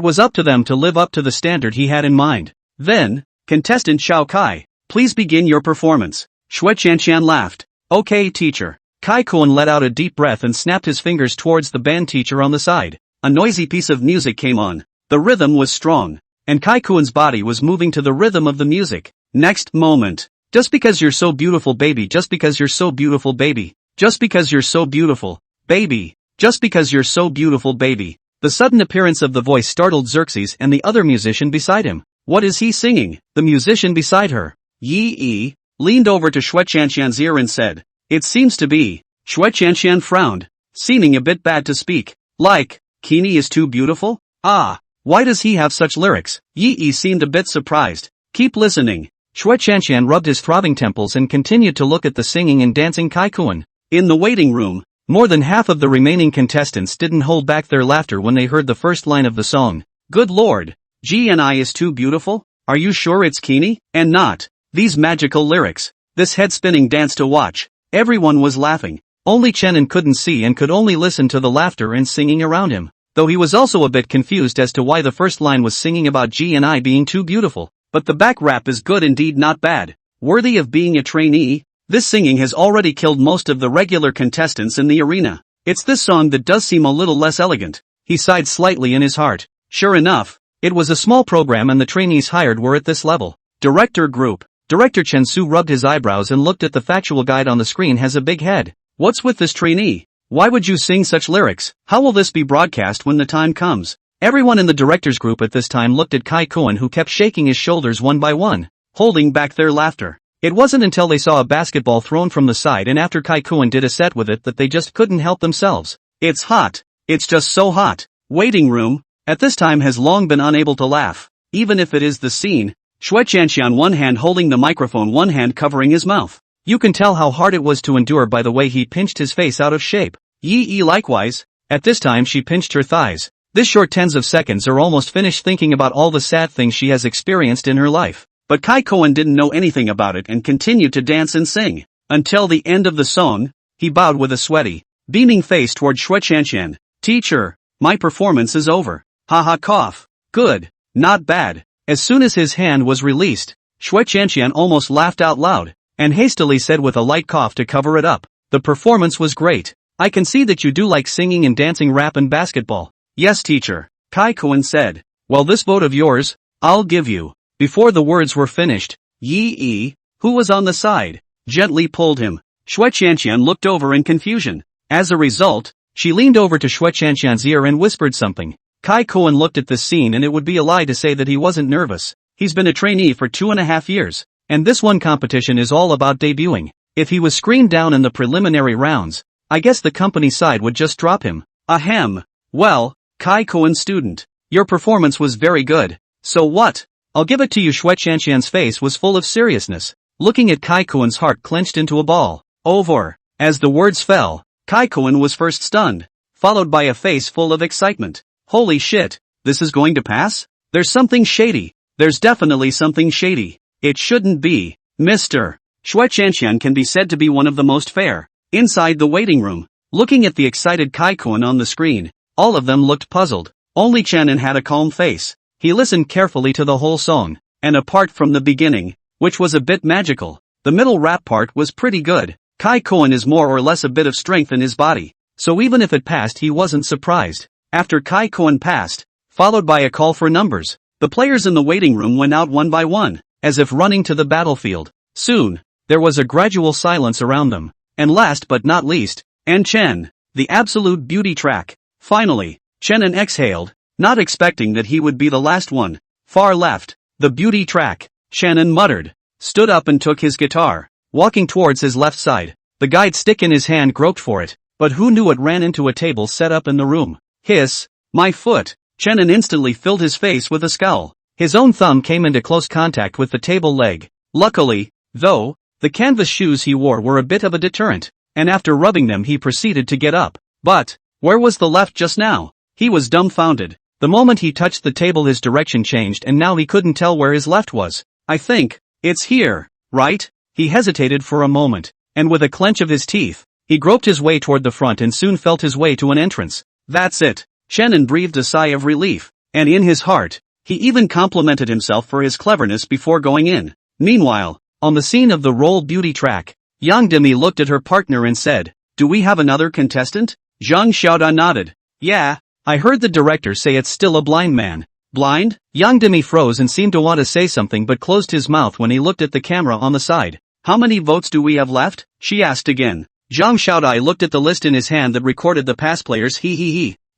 was up to them to live up to the standard he had in mind. Then, contestant Xiao Kai, please begin your performance. Shueqianshan laughed. Okay, teacher. Kai Cohen let out a deep breath and snapped his fingers towards the band teacher on the side. A noisy piece of music came on. The rhythm was strong, and Kai Cohen's body was moving to the rhythm of the music. Next moment. Just because you're so beautiful, baby. Just because you're so beautiful, baby. Just because you're so beautiful, baby. Just because you're so beautiful, baby. The sudden appearance of the voice startled Xerxes and the other musician beside him. What is he singing? The musician beside her, Yi, leaned over to Shueqianshan's ear and said, It seems to be. Shueqianshan frowned, seeming a bit bad to speak. Like, Kini is too beautiful? Ah, why does he have such lyrics? Yi seemed a bit surprised. Keep listening. Shueqianshan rubbed his throbbing temples and continued to look at the singing and dancing Kai Cohen. In the waiting room, more than half of the remaining contestants didn't hold back their laughter when they heard the first line of the song. Good lord, GNI is too beautiful? Are you sure it's Kini? And not. These magical lyrics. This head-spinning dance to watch. Everyone was laughing. Only Chenin couldn't see and could only listen to the laughter and singing around him. Though he was also a bit confused as to why the first line was singing about GNI being too beautiful. But the back rap is good indeed, not bad. Worthy of being a trainee. This singing has already killed most of the regular contestants in the arena. It's this song that does seem a little less elegant. He sighed slightly in his heart. Sure enough, it was a small program and the trainees hired were at this level. Director Group. Director Chen Su rubbed his eyebrows and looked at the factual guide on the screen. Has a big head. What's with this trainee? Why would you sing such lyrics? How will this be broadcast when the time comes? Everyone in the director's group at this time looked at Kai Koen, who kept shaking his shoulders one by one, holding back their laughter. It wasn't until they saw a basketball thrown from the side and after Kai Koen did a set with it that they just couldn't help themselves. It's hot. It's just so hot. Waiting room, at this time has long been unable to laugh, even if it is the scene. Xue Qianxian, one hand holding the microphone, one hand covering his mouth. You can tell how hard it was to endure by the way he pinched his face out of shape. Yi likewise. At this time she pinched her thighs. This short tens of seconds are almost finished thinking about all the sad things she has experienced in her life. But Kai Koen didn't know anything about it and continued to dance and sing. Until the end of the song, he bowed with a sweaty, beaming face toward Xue Qianxian. Teacher, my performance is over. Haha cough. Good. Not bad. As soon as his hand was released, Xue Qianxian almost laughed out loud, and hastily said with a light cough to cover it up, the performance was great. I can see that you do like singing and dancing, rap and basketball. Yes teacher, Kai Koen said. Well, this vote of yours, I'll give you. Before the words were finished, Yi, who was on the side, gently pulled him. Xue Qianxian looked over in confusion. As a result, she leaned over to Xue Qianxian's ear and whispered something. Kai Koen looked at this scene and it would be a lie to say that he wasn't nervous. He's been a trainee for 2.5 years, and this one competition is all about debuting. If he was screened down in the preliminary rounds, I guess the company side would just drop him. Ahem. Well, Kai Koen student, your performance was very good. So what? I'll give it to you. Xue Qianxian's face was full of seriousness. Looking at Kai Koen's heart clenched into a ball. Over. As the words fell, Kai Koen was first stunned, followed by a face full of excitement. Holy shit, this is going to pass? There's something shady. There's definitely something shady. It shouldn't be. Mr. Xue Qianxian can be said to be one of the most fair. Inside the waiting room, looking at the excited Kai Koen on the screen, all of them looked puzzled. Only Qianan had a calm face. He listened carefully to the whole song, and apart from the beginning, which was a bit magical, the middle rap part was pretty good. Kai Koen is more or less a bit of strength in his body, so even if it passed he wasn't surprised. After Kai Koen passed, followed by a call for numbers, the players in the waiting room went out one by one, as if running to the battlefield. Soon, there was a gradual silence around them. And last but not least, Chen, the absolute beauty track. Finally, Chen exhaled, not expecting that he would be the last one. Far left, the beauty track. Chen muttered, stood up and took his guitar, walking towards his left side. The guide stick in his hand groped for it, but who knew it ran into a table set up in the room. Hiss, my foot. Chen instantly filled his face with a scowl. His own thumb came into close contact with the table leg. Luckily, though, the canvas shoes he wore were a bit of a deterrent, and after rubbing them he proceeded to get up. But, where was the left just now? He was dumbfounded. The moment he touched the table his direction changed and now he couldn't tell where his left was. I think, it's here, right? He hesitated for a moment, and with a clench of his teeth, he groped his way toward the front and soon felt his way to an entrance. That's it. Qianan breathed a sigh of relief, and in his heart, he even complimented himself for his cleverness before going in. Meanwhile, on the scene of the Roll Beauty track, Yang Demi looked at her partner and said, do we have another contestant? Zhang Xiaoda nodded. Yeah, I heard the director say it's still a blind man. Blind? Yang Demi froze and seemed to want to say something but closed his mouth when he looked at the camera on the side. How many votes do we have left? She asked again. Zhang Xiaodai looked at the list in his hand that recorded the past players.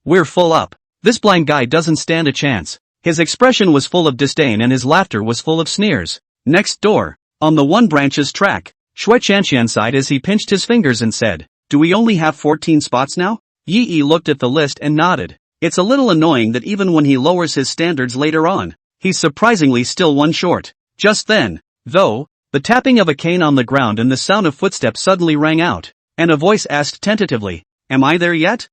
We're full up. This blind guy doesn't stand a chance. His expression was full of disdain and his laughter was full of sneers. Next door, on the One Branches track, Xue Qianxian sighed as he pinched his fingers and said, do we only have 14 spots now? Yi looked at the list and nodded. It's a little annoying that even when he lowers his standards later on, he's surprisingly still one short. Just then, though, the tapping of a cane on the ground and the sound of footsteps suddenly rang out, and a voice asked tentatively, am I there yet?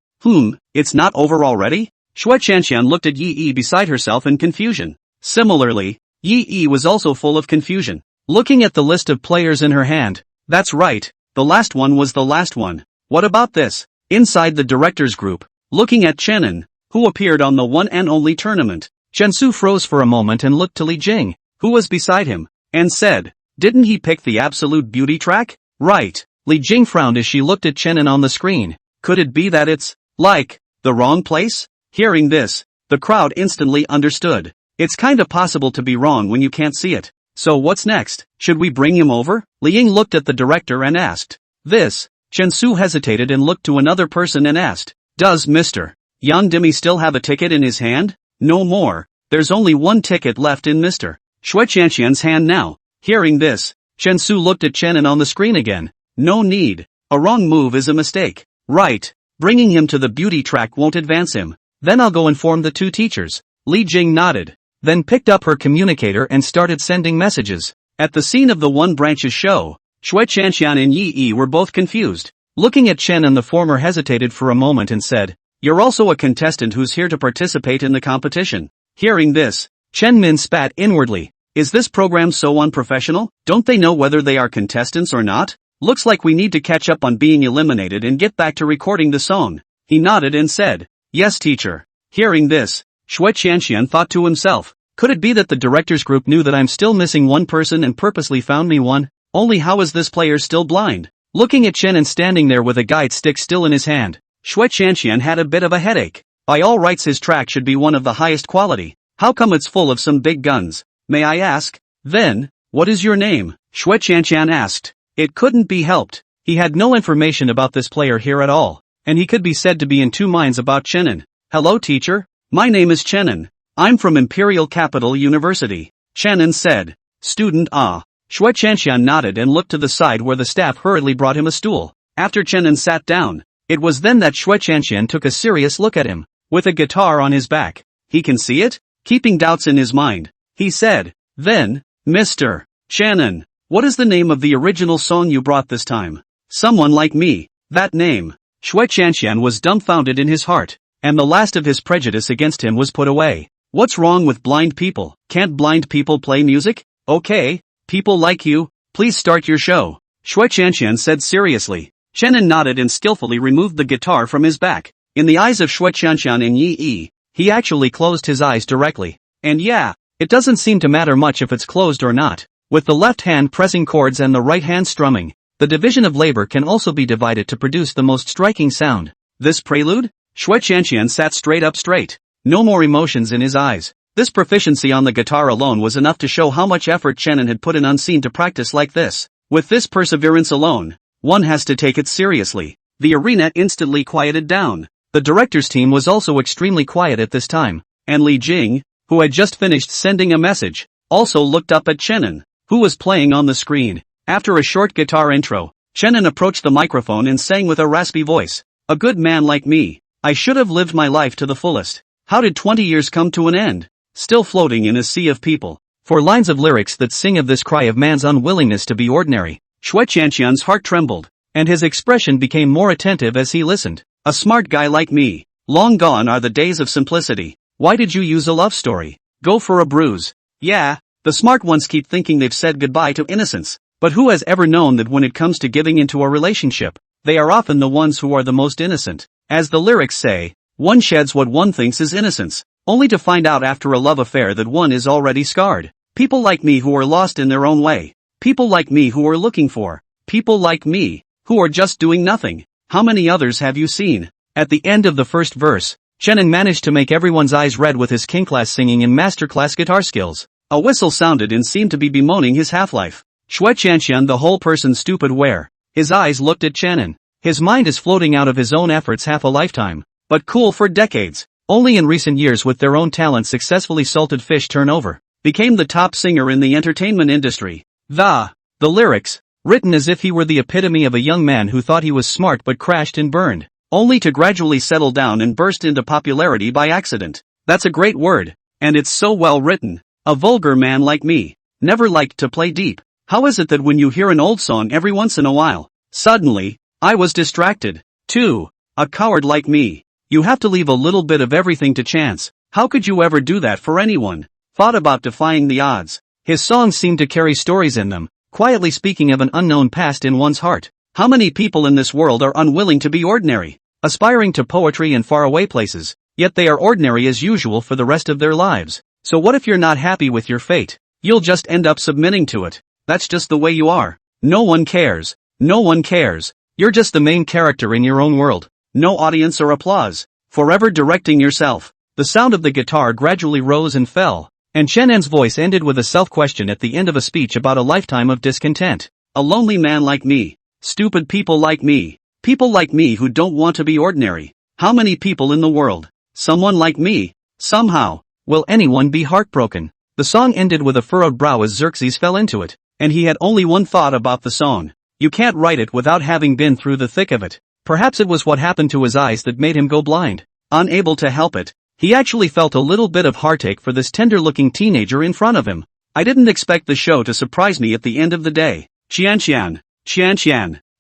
It's not over already? Xue Qianxian looked at Yi beside herself in confusion. Similarly, Yi was also full of confusion. Looking at the list of players in her hand, that's right, the last one was the last one. What about this? Inside the director's group, looking at Qianan, who appeared on the one and only tournament, Chen Su froze for a moment and looked to Li Jing, who was beside him, and said, didn't he pick the absolute beauty track? Right. Li Jing frowned as she looked at Qianan on the screen. Could it be that it's, like, the wrong place? Hearing this, the crowd instantly understood. It's kinda possible to be wrong when you can't see it. So what's next? Should we bring him over? Li Ying looked at the director and asked. This Chen Su hesitated and looked to another person and asked, "Does Mr. Yan Dimi still have a ticket in his hand?" "No more. There's only one ticket left in Mr. Shui Qianqian's hand now." Hearing this, Chen Su looked at Chen and on the screen again. "No need. A wrong move is a mistake. Right. Bringing him to the beauty track won't advance him. Then I'll go inform the two teachers." Li Jing nodded, then picked up her communicator and started sending messages. At the scene of the One Branches show, Shui Qianqian and Yi Yi were both confused. Looking at Chen, and the former hesitated for a moment and said, "You're also a contestant who's here to participate in the competition." Hearing this, Chen Min spat inwardly. Is this program so unprofessional? Don't they know whether they are contestants or not? Looks like we need to catch up on being eliminated and get back to recording the song. He nodded and said, "Yes, teacher." Hearing this, Shui Qianqian thought to himself, could it be that the director's group knew that I'm still missing one person and purposely found me one? Only how is this player still blind? Looking at Chen and standing there with a guide stick still in his hand, Shui Qianqian had a bit of a headache. By all rights his track should be one of the highest quality. How come it's full of some big guns? May I ask? Then, what is your name? Shui Qianqian asked. It couldn't be helped. He had no information about this player here at all, and he could be said to be in two minds about Chenin. "Hello teacher. My name is Chenin. I'm from Imperial Capital University." Chenin said. "Student ah." Shui Qianqian nodded and looked to the side where the staff hurriedly brought him a stool. After Chenin sat down, it was then that Shui Qianqian took a serious look at him, with a guitar on his back. He can see it? Keeping doubts in his mind, he said, "Then, Mr. Chenin, what is the name of the original song you brought this time?" "Someone Like Me." That name. Shui Qianqian was dumbfounded in his heart, and the last of his prejudice against him was put away. What's wrong with blind people? Can't blind people play music? Okay. People like you, please start your show. Shui Qianqian said seriously. Chenin nodded and skillfully removed the guitar from his back. In the eyes of Shui Qianqian and Yi Yi, he actually closed his eyes directly. And yeah, it doesn't seem to matter much if it's closed or not. With the left hand pressing chords and the right hand strumming, the division of labor can also be divided to produce the most striking sound. This prelude? Shui Qianqian sat straight up straight. No more emotions in his eyes. This proficiency on the guitar alone was enough to show how much effort Chenin had put in unseen to practice like this. With this perseverance alone, one has to take it seriously. The arena instantly quieted down. The director's team was also extremely quiet at this time, and Li Jing, who had just finished sending a message, also looked up at Chenin, who was playing on the screen. After a short guitar intro, Chenin approached the microphone and sang with a raspy voice, "A good man like me, I should have lived my life to the fullest. How did 20 years come to an end? Still floating in a sea of people." For lines of lyrics that sing of this cry of man's unwillingness to be ordinary, Shui Qianqian's heart trembled, and his expression became more attentive as he listened. "A smart guy like me. Long gone are the days of simplicity. Why did you use a love story? Go for a bruise." Yeah, the smart ones keep thinking they've said goodbye to innocence, but who has ever known that when it comes to giving into a relationship, they are often the ones who are the most innocent? As the lyrics say, one sheds what one thinks is innocence, only to find out after a love affair that one is already scarred. People like me who are lost in their own way. People like me who are looking for. People like me, who are just doing nothing. How many others have you seen? At the end of the first verse, Chenin managed to make everyone's eyes red with his king-class singing and masterclass guitar skills. A whistle sounded and seemed to be bemoaning his half-life. Shui Qianqian, the whole person stupid where? His eyes looked at Chenin. His mind is floating out of his own efforts half a lifetime, but cool for decades. Only in recent years with their own talent successfully salted fish turnover, became the top singer in the entertainment industry. The lyrics, written as if he were the epitome of a young man who thought he was smart but crashed and burned, only to gradually settle down and burst into popularity by accident. That's a great word, and it's so well written. A vulgar man like me, never liked to play deep. How is it that when you hear an old song every once in a while, suddenly, I was distracted? 2. A coward like me. You have to leave a little bit of everything to chance. How could you ever do that for anyone? Thought about defying the odds. His songs seem to carry stories in them, quietly speaking of an unknown past in one's heart. How many people in this world are unwilling to be ordinary, aspiring to poetry in faraway places, yet they are ordinary as usual for the rest of their lives? So what if you're not happy with your fate? You'll just end up submitting to it. That's just the way you are. No one cares. No one cares. You're just the main character in your own world. No audience or applause. Forever directing yourself. The sound of the guitar gradually rose and fell, and Chenin's voice ended with a self-question at the end of a speech about a lifetime of discontent. A lonely man like me. Stupid people like me. People like me who don't want to be ordinary. How many people in the world? Someone like me. Somehow. Will anyone be heartbroken? The song ended with a furrowed brow as Xerxes fell into it. And he had only one thought about the song. You can't write it without having been through the thick of it. Perhaps it was what happened to his eyes that made him go blind. Unable to help it, he actually felt a little bit of heartache for this tender-looking teenager in front of him. I didn't expect the show to surprise me at the end of the day. Qian.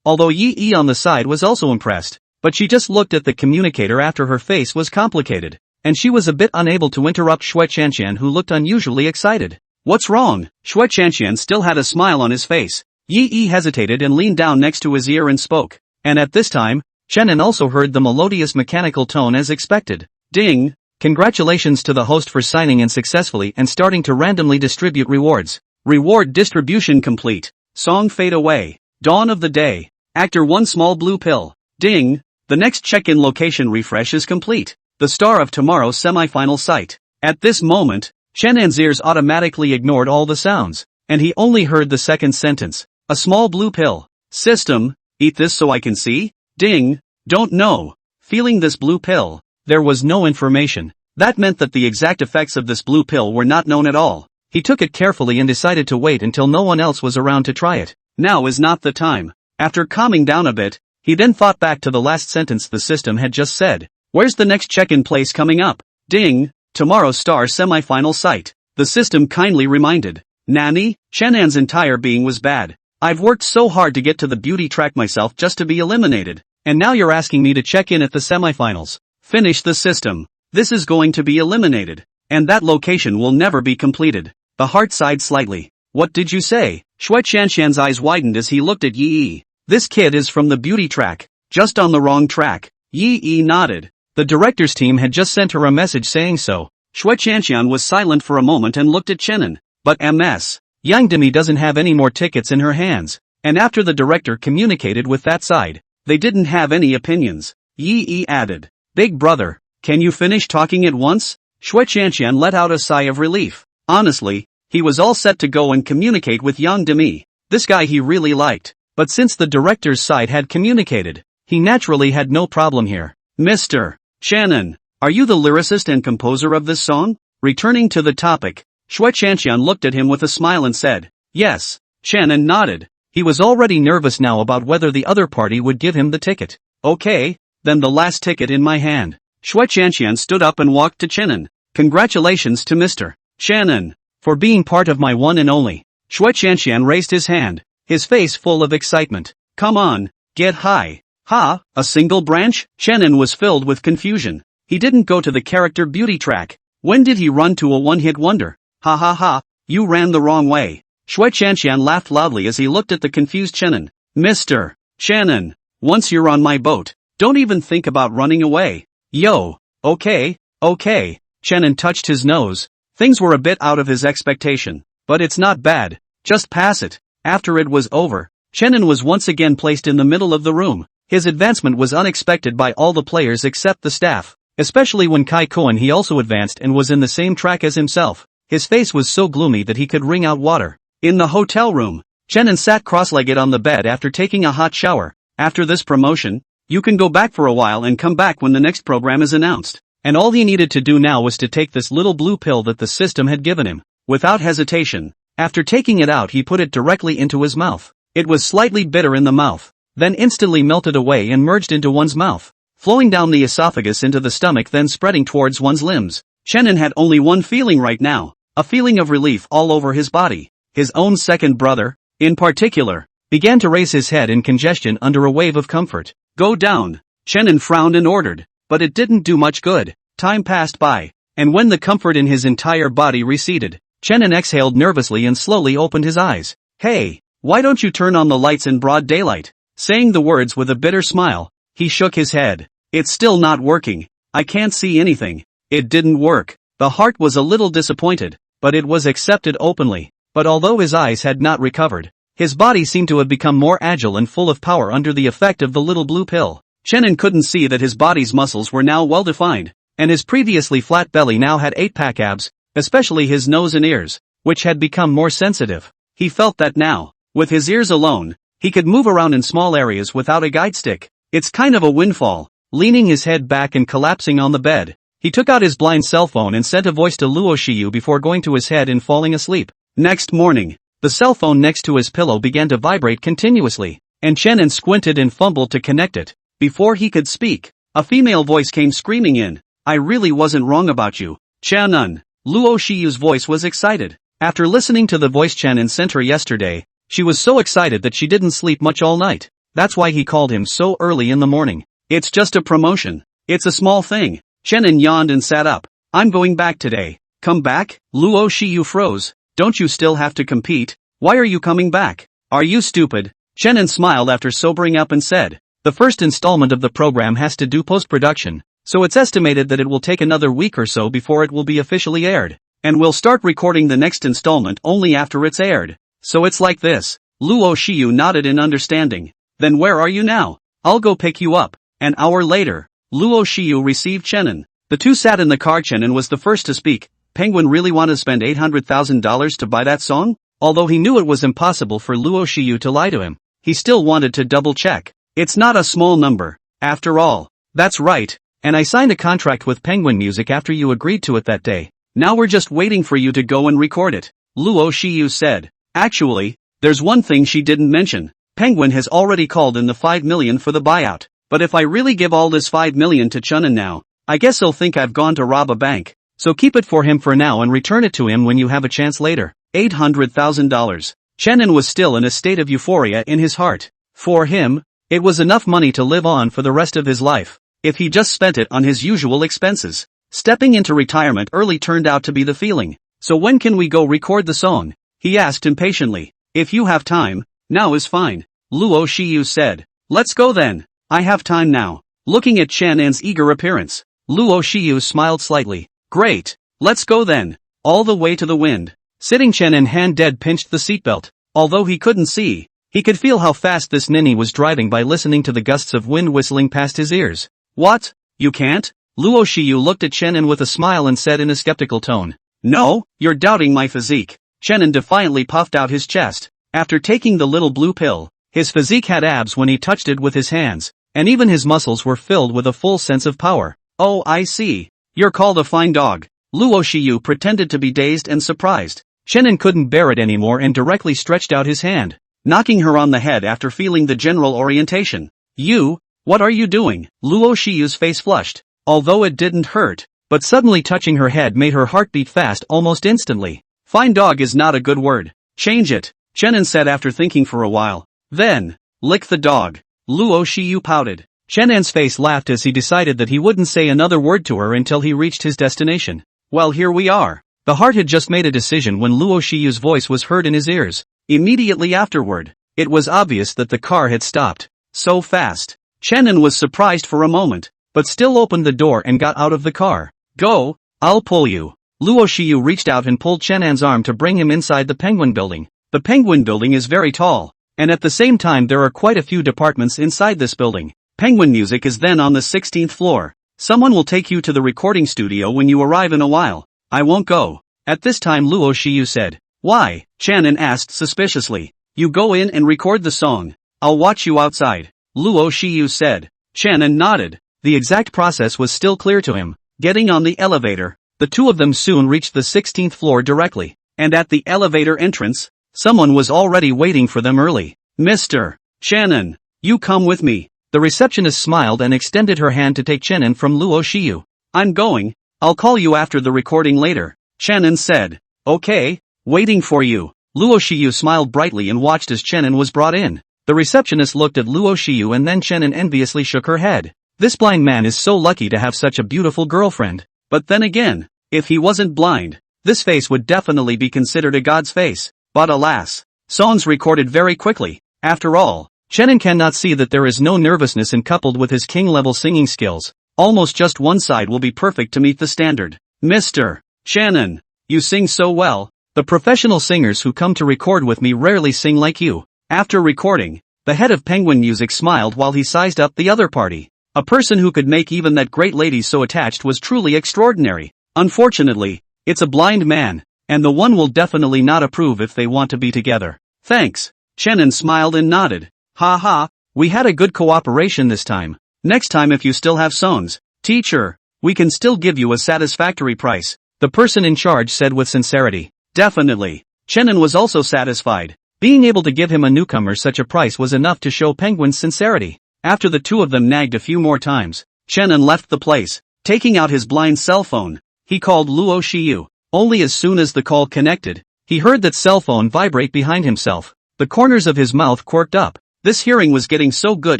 Although Yi on the side was also impressed, but she just looked at the communicator after her face was complicated, and she was a bit unable to interrupt Shui Qian who looked unusually excited. What's wrong? Shui Qian still had a smile on his face. Yi hesitated and leaned down next to his ear and spoke. And at this time, Chenin also heard the melodious mechanical tone as expected. Ding! Congratulations to the host for signing in successfully and starting to randomly distribute rewards. Reward distribution complete. Song fade away. Dawn of the day. Actor 1 small blue pill. Ding! The next check-in location refresh is complete. The star of tomorrow's semi-final site. At this moment, Chenan's ears automatically ignored all the sounds, and he only heard the second sentence. A small blue pill. System, eat this so I can see? Ding! Don't know. Feeling this blue pill. There was no information. That meant that the exact effects of this blue pill were not known at all. He took it carefully and decided to wait until no one else was around to try it. Now is not the time. After calming down a bit, he then thought back to the last sentence the system had just said. Where's the next check-in place coming up? Ding! Tomorrow's star semi-final site. The system kindly reminded. Nani? Chenan's entire being was bad. I've worked so hard to get to the beauty track myself just to be eliminated. And now you're asking me to check in at the semifinals. Finish the system. This is going to be eliminated. And that location will never be completed. The heart sighed slightly. What did you say? Shui Qian's eyes widened as he looked at Yi. This kid is from the beauty track. Just on the wrong track. Yi nodded. The director's team had just sent her a message saying so. Shui Qian was silent for a moment and looked at Chenin. But Ms. Yang Demi doesn't have any more tickets in her hands. And after the director communicated with that side, they didn't have any opinions. Yi added. Big brother, can you finish talking at once? Shui Qian let out a sigh of relief. Honestly, he was all set to go and communicate with Yang Demi. This guy he really liked. But since the director's side had communicated, he naturally had no problem here. Mr. Chenin, are you the lyricist and composer of this song? Returning to the topic, Shui Qian looked at him with a smile and said, yes. Chenin nodded. He was already nervous now about whether the other party would give him the ticket. Okay, then the last ticket in my hand. Shui Qian stood up and walked to Chenin. Congratulations to Mr. Chenin for being part of my one and only. Shui Qian raised his hand, his face full of excitement. Come on, get high. Ha, a single branch? Chenin was filled with confusion. He didn't go to the character beauty track. When did he run to a one-hit wonder? Ha, you ran the wrong way. Shui Qian laughed loudly as he looked at the confused Chenin. Mr. Chenin, once you're on my boat, don't even think about running away. Yo, okay. Chenin touched his nose. Things were a bit out of his expectation, but it's not bad. Just pass it. After it was over, Chenin was once again placed in the middle of the room. His advancement was unexpected by all the players except the staff, especially when Kai Koen he also advanced and was in the same track as himself. His face was so gloomy that he could wring out water. In the hotel room, Chenin sat cross-legged on the bed after taking a hot shower. After this promotion, you can go back for a while and come back when the next program is announced. And all he needed to do now was to take this little blue pill that the system had given him. Without hesitation, after taking it out he put it directly into his mouth. It was slightly bitter in the mouth, then instantly melted away and merged into one's mouth, flowing down the esophagus into the stomach then spreading towards one's limbs. Chenin had only one feeling right now, a feeling of relief all over his body. His own second brother, in particular, began to raise his head in congestion under a wave of comfort. Go down. Chenin frowned and ordered, but it didn't do much good. Time passed by, and when the comfort in his entire body receded, Chenin exhaled nervously and slowly opened his eyes. Hey, why don't you turn on the lights in broad daylight? Saying the words with a bitter smile, he shook his head. It's still not working. I can't see anything. It didn't work. The heart was a little disappointed, but it was accepted openly. But although his eyes had not recovered, his body seemed to have become more agile and full of power under the effect of the little blue pill. Chenin couldn't see that his body's muscles were now well defined, and his previously flat belly now had 8-pack abs, especially his nose and ears, which had become more sensitive. He felt that now, with his ears alone, he could move around in small areas without a guide stick. It's kind of a windfall. Leaning his head back and collapsing on the bed, he took out his blind cell phone and sent a voice to Luo Shiyu before going to his head and falling asleep. Next morning, the cell phone next to his pillow began to vibrate continuously, and Chenin squinted and fumbled to connect it. Before he could speak, a female voice came screaming in. I really wasn't wrong about you, Chenin. Luo Shiyu's voice was excited. After listening to the voice Chenin sent her yesterday, she was so excited that she didn't sleep much all night. That's why he called him so early in the morning. It's just a promotion. It's a small thing. Chenin yawned and sat up. I'm going back today. Come back? Luo Shiyu froze. Don't you still have to compete? Why are you coming back? Are you stupid? Chenin smiled after sobering up and said, the first installment of the program has to do post-production, so it's estimated that it will take another week or so before it will be officially aired. And we'll start recording the next installment only after it's aired. So it's like this. Luo Shiyu nodded in understanding. Then where are you now? I'll go pick you up. An hour later, Luo Shiyu received Chenin. The two sat in the car. Chenin was the first to speak. Penguin really wanted to spend $800,000 to buy that song? Although he knew it was impossible for Luo Shiyu to lie to him, he still wanted to double-check. It's not a small number, after all. That's right, and I signed a contract with Penguin Music after you agreed to it that day. Now we're just waiting for you to go and record it, Luo Shiyu said. Actually, there's one thing she didn't mention. Penguin has already called in the $5 million for the buyout. But if I really give all this $5 million to Chenin now, I guess he'll think I've gone to rob a bank. So keep it for him for now and return it to him when you have a chance later. $800,000. Chenin was still in a state of euphoria in his heart. For him, it was enough money to live on for the rest of his life, if he just spent it on his usual expenses. Stepping into retirement early turned out to be the feeling. So when can we go record the song? He asked impatiently. If you have time, now is fine, Luo Shiyu said. Let's go then. I have time now. Looking at Chenin's eager appearance, Luo Shiyu smiled slightly. Great. Let's go then. All the way to the wind. Sitting, Chenin hand dead pinched the seatbelt. Although he couldn't see, he could feel how fast this ninny was driving by listening to the gusts of wind whistling past his ears. What? You can't? Luo Shiyu looked at Chenin with a smile and said in a skeptical tone. No, you're doubting my physique. Chenin defiantly puffed out his chest. After taking the little blue pill, his physique had abs when he touched it with his hands, and even his muscles were filled with a full sense of power. Oh, I see. You're called a fine dog. Luo Shiyu pretended to be dazed and surprised. Chenin couldn't bear it anymore and directly stretched out his hand, knocking her on the head after feeling the general orientation. You? What are you doing? Luo Shiyu's face flushed. Although it didn't hurt, but suddenly touching her head made her heart beat fast almost instantly. Fine dog is not a good word. Change it, Chenin said after thinking for a while. Then, lick the dog. Luo Shiyu pouted. Chenin's face laughed as he decided that he wouldn't say another word to her until he reached his destination. Well, here we are. The heart had just made a decision when Luo Shiyu's voice was heard in his ears. Immediately afterward, it was obvious that the car had stopped. So fast. Chenin was surprised for a moment, but still opened the door and got out of the car. Go, I'll pull you. Luo Shiyu reached out and pulled Chenin's arm to bring him inside the Penguin Building. The Penguin Building is very tall, and at the same time there are quite a few departments inside this building. Penguin Music is then on the 16th floor. Someone will take you to the recording studio when you arrive in a while. I won't go. At this time Luo Shiyu said. Why? Chenin asked suspiciously. You go in and record the song. I'll watch you outside. Luo Shiyu said. Chenin nodded. The exact process was still clear to him. Getting on the elevator, the two of them soon reached the 16th floor directly. And at the elevator entrance, someone was already waiting for them early. Mr. Chenin, you come with me. The receptionist smiled and extended her hand to take Chenin from Luo Shiyu. I'm going. I'll call you after the recording later, Chenin said. Okay, waiting for you. Luo Shiyu smiled brightly and watched as Chenin was brought in. The receptionist looked at Luo Shiyu and then Chenin enviously shook her head. This blind man is so lucky to have such a beautiful girlfriend. But then again, if he wasn't blind, this face would definitely be considered a god's face. But alas, songs recorded very quickly. After all, Chenin cannot see that there is no nervousness, and coupled with his king-level singing skills, almost just one side will be perfect to meet the standard. Mr. Chenin, you sing so well. The professional singers who come to record with me rarely sing like you. After recording, the head of Penguin Music smiled while he sized up the other party. A person who could make even that great lady so attached was truly extraordinary. Unfortunately, it's a blind man, and the one will definitely not approve if they want to be together. Thanks. Chenin smiled and nodded. Ha ha, We had a good cooperation this time. Next time if you still have songs, teacher, we can still give you a satisfactory price, the person in charge said with sincerity. Definitely. Chenin was also satisfied. Being able to give him a newcomer such a price was enough to show Penguin's sincerity. After the two of them nagged a few more times, Chenin left the place, taking out his blind cell phone. He called Luo Shiyu. Only as soon as the call connected, he heard that cell phone vibrate behind himself. The corners of his mouth quirked up. This hearing was getting so good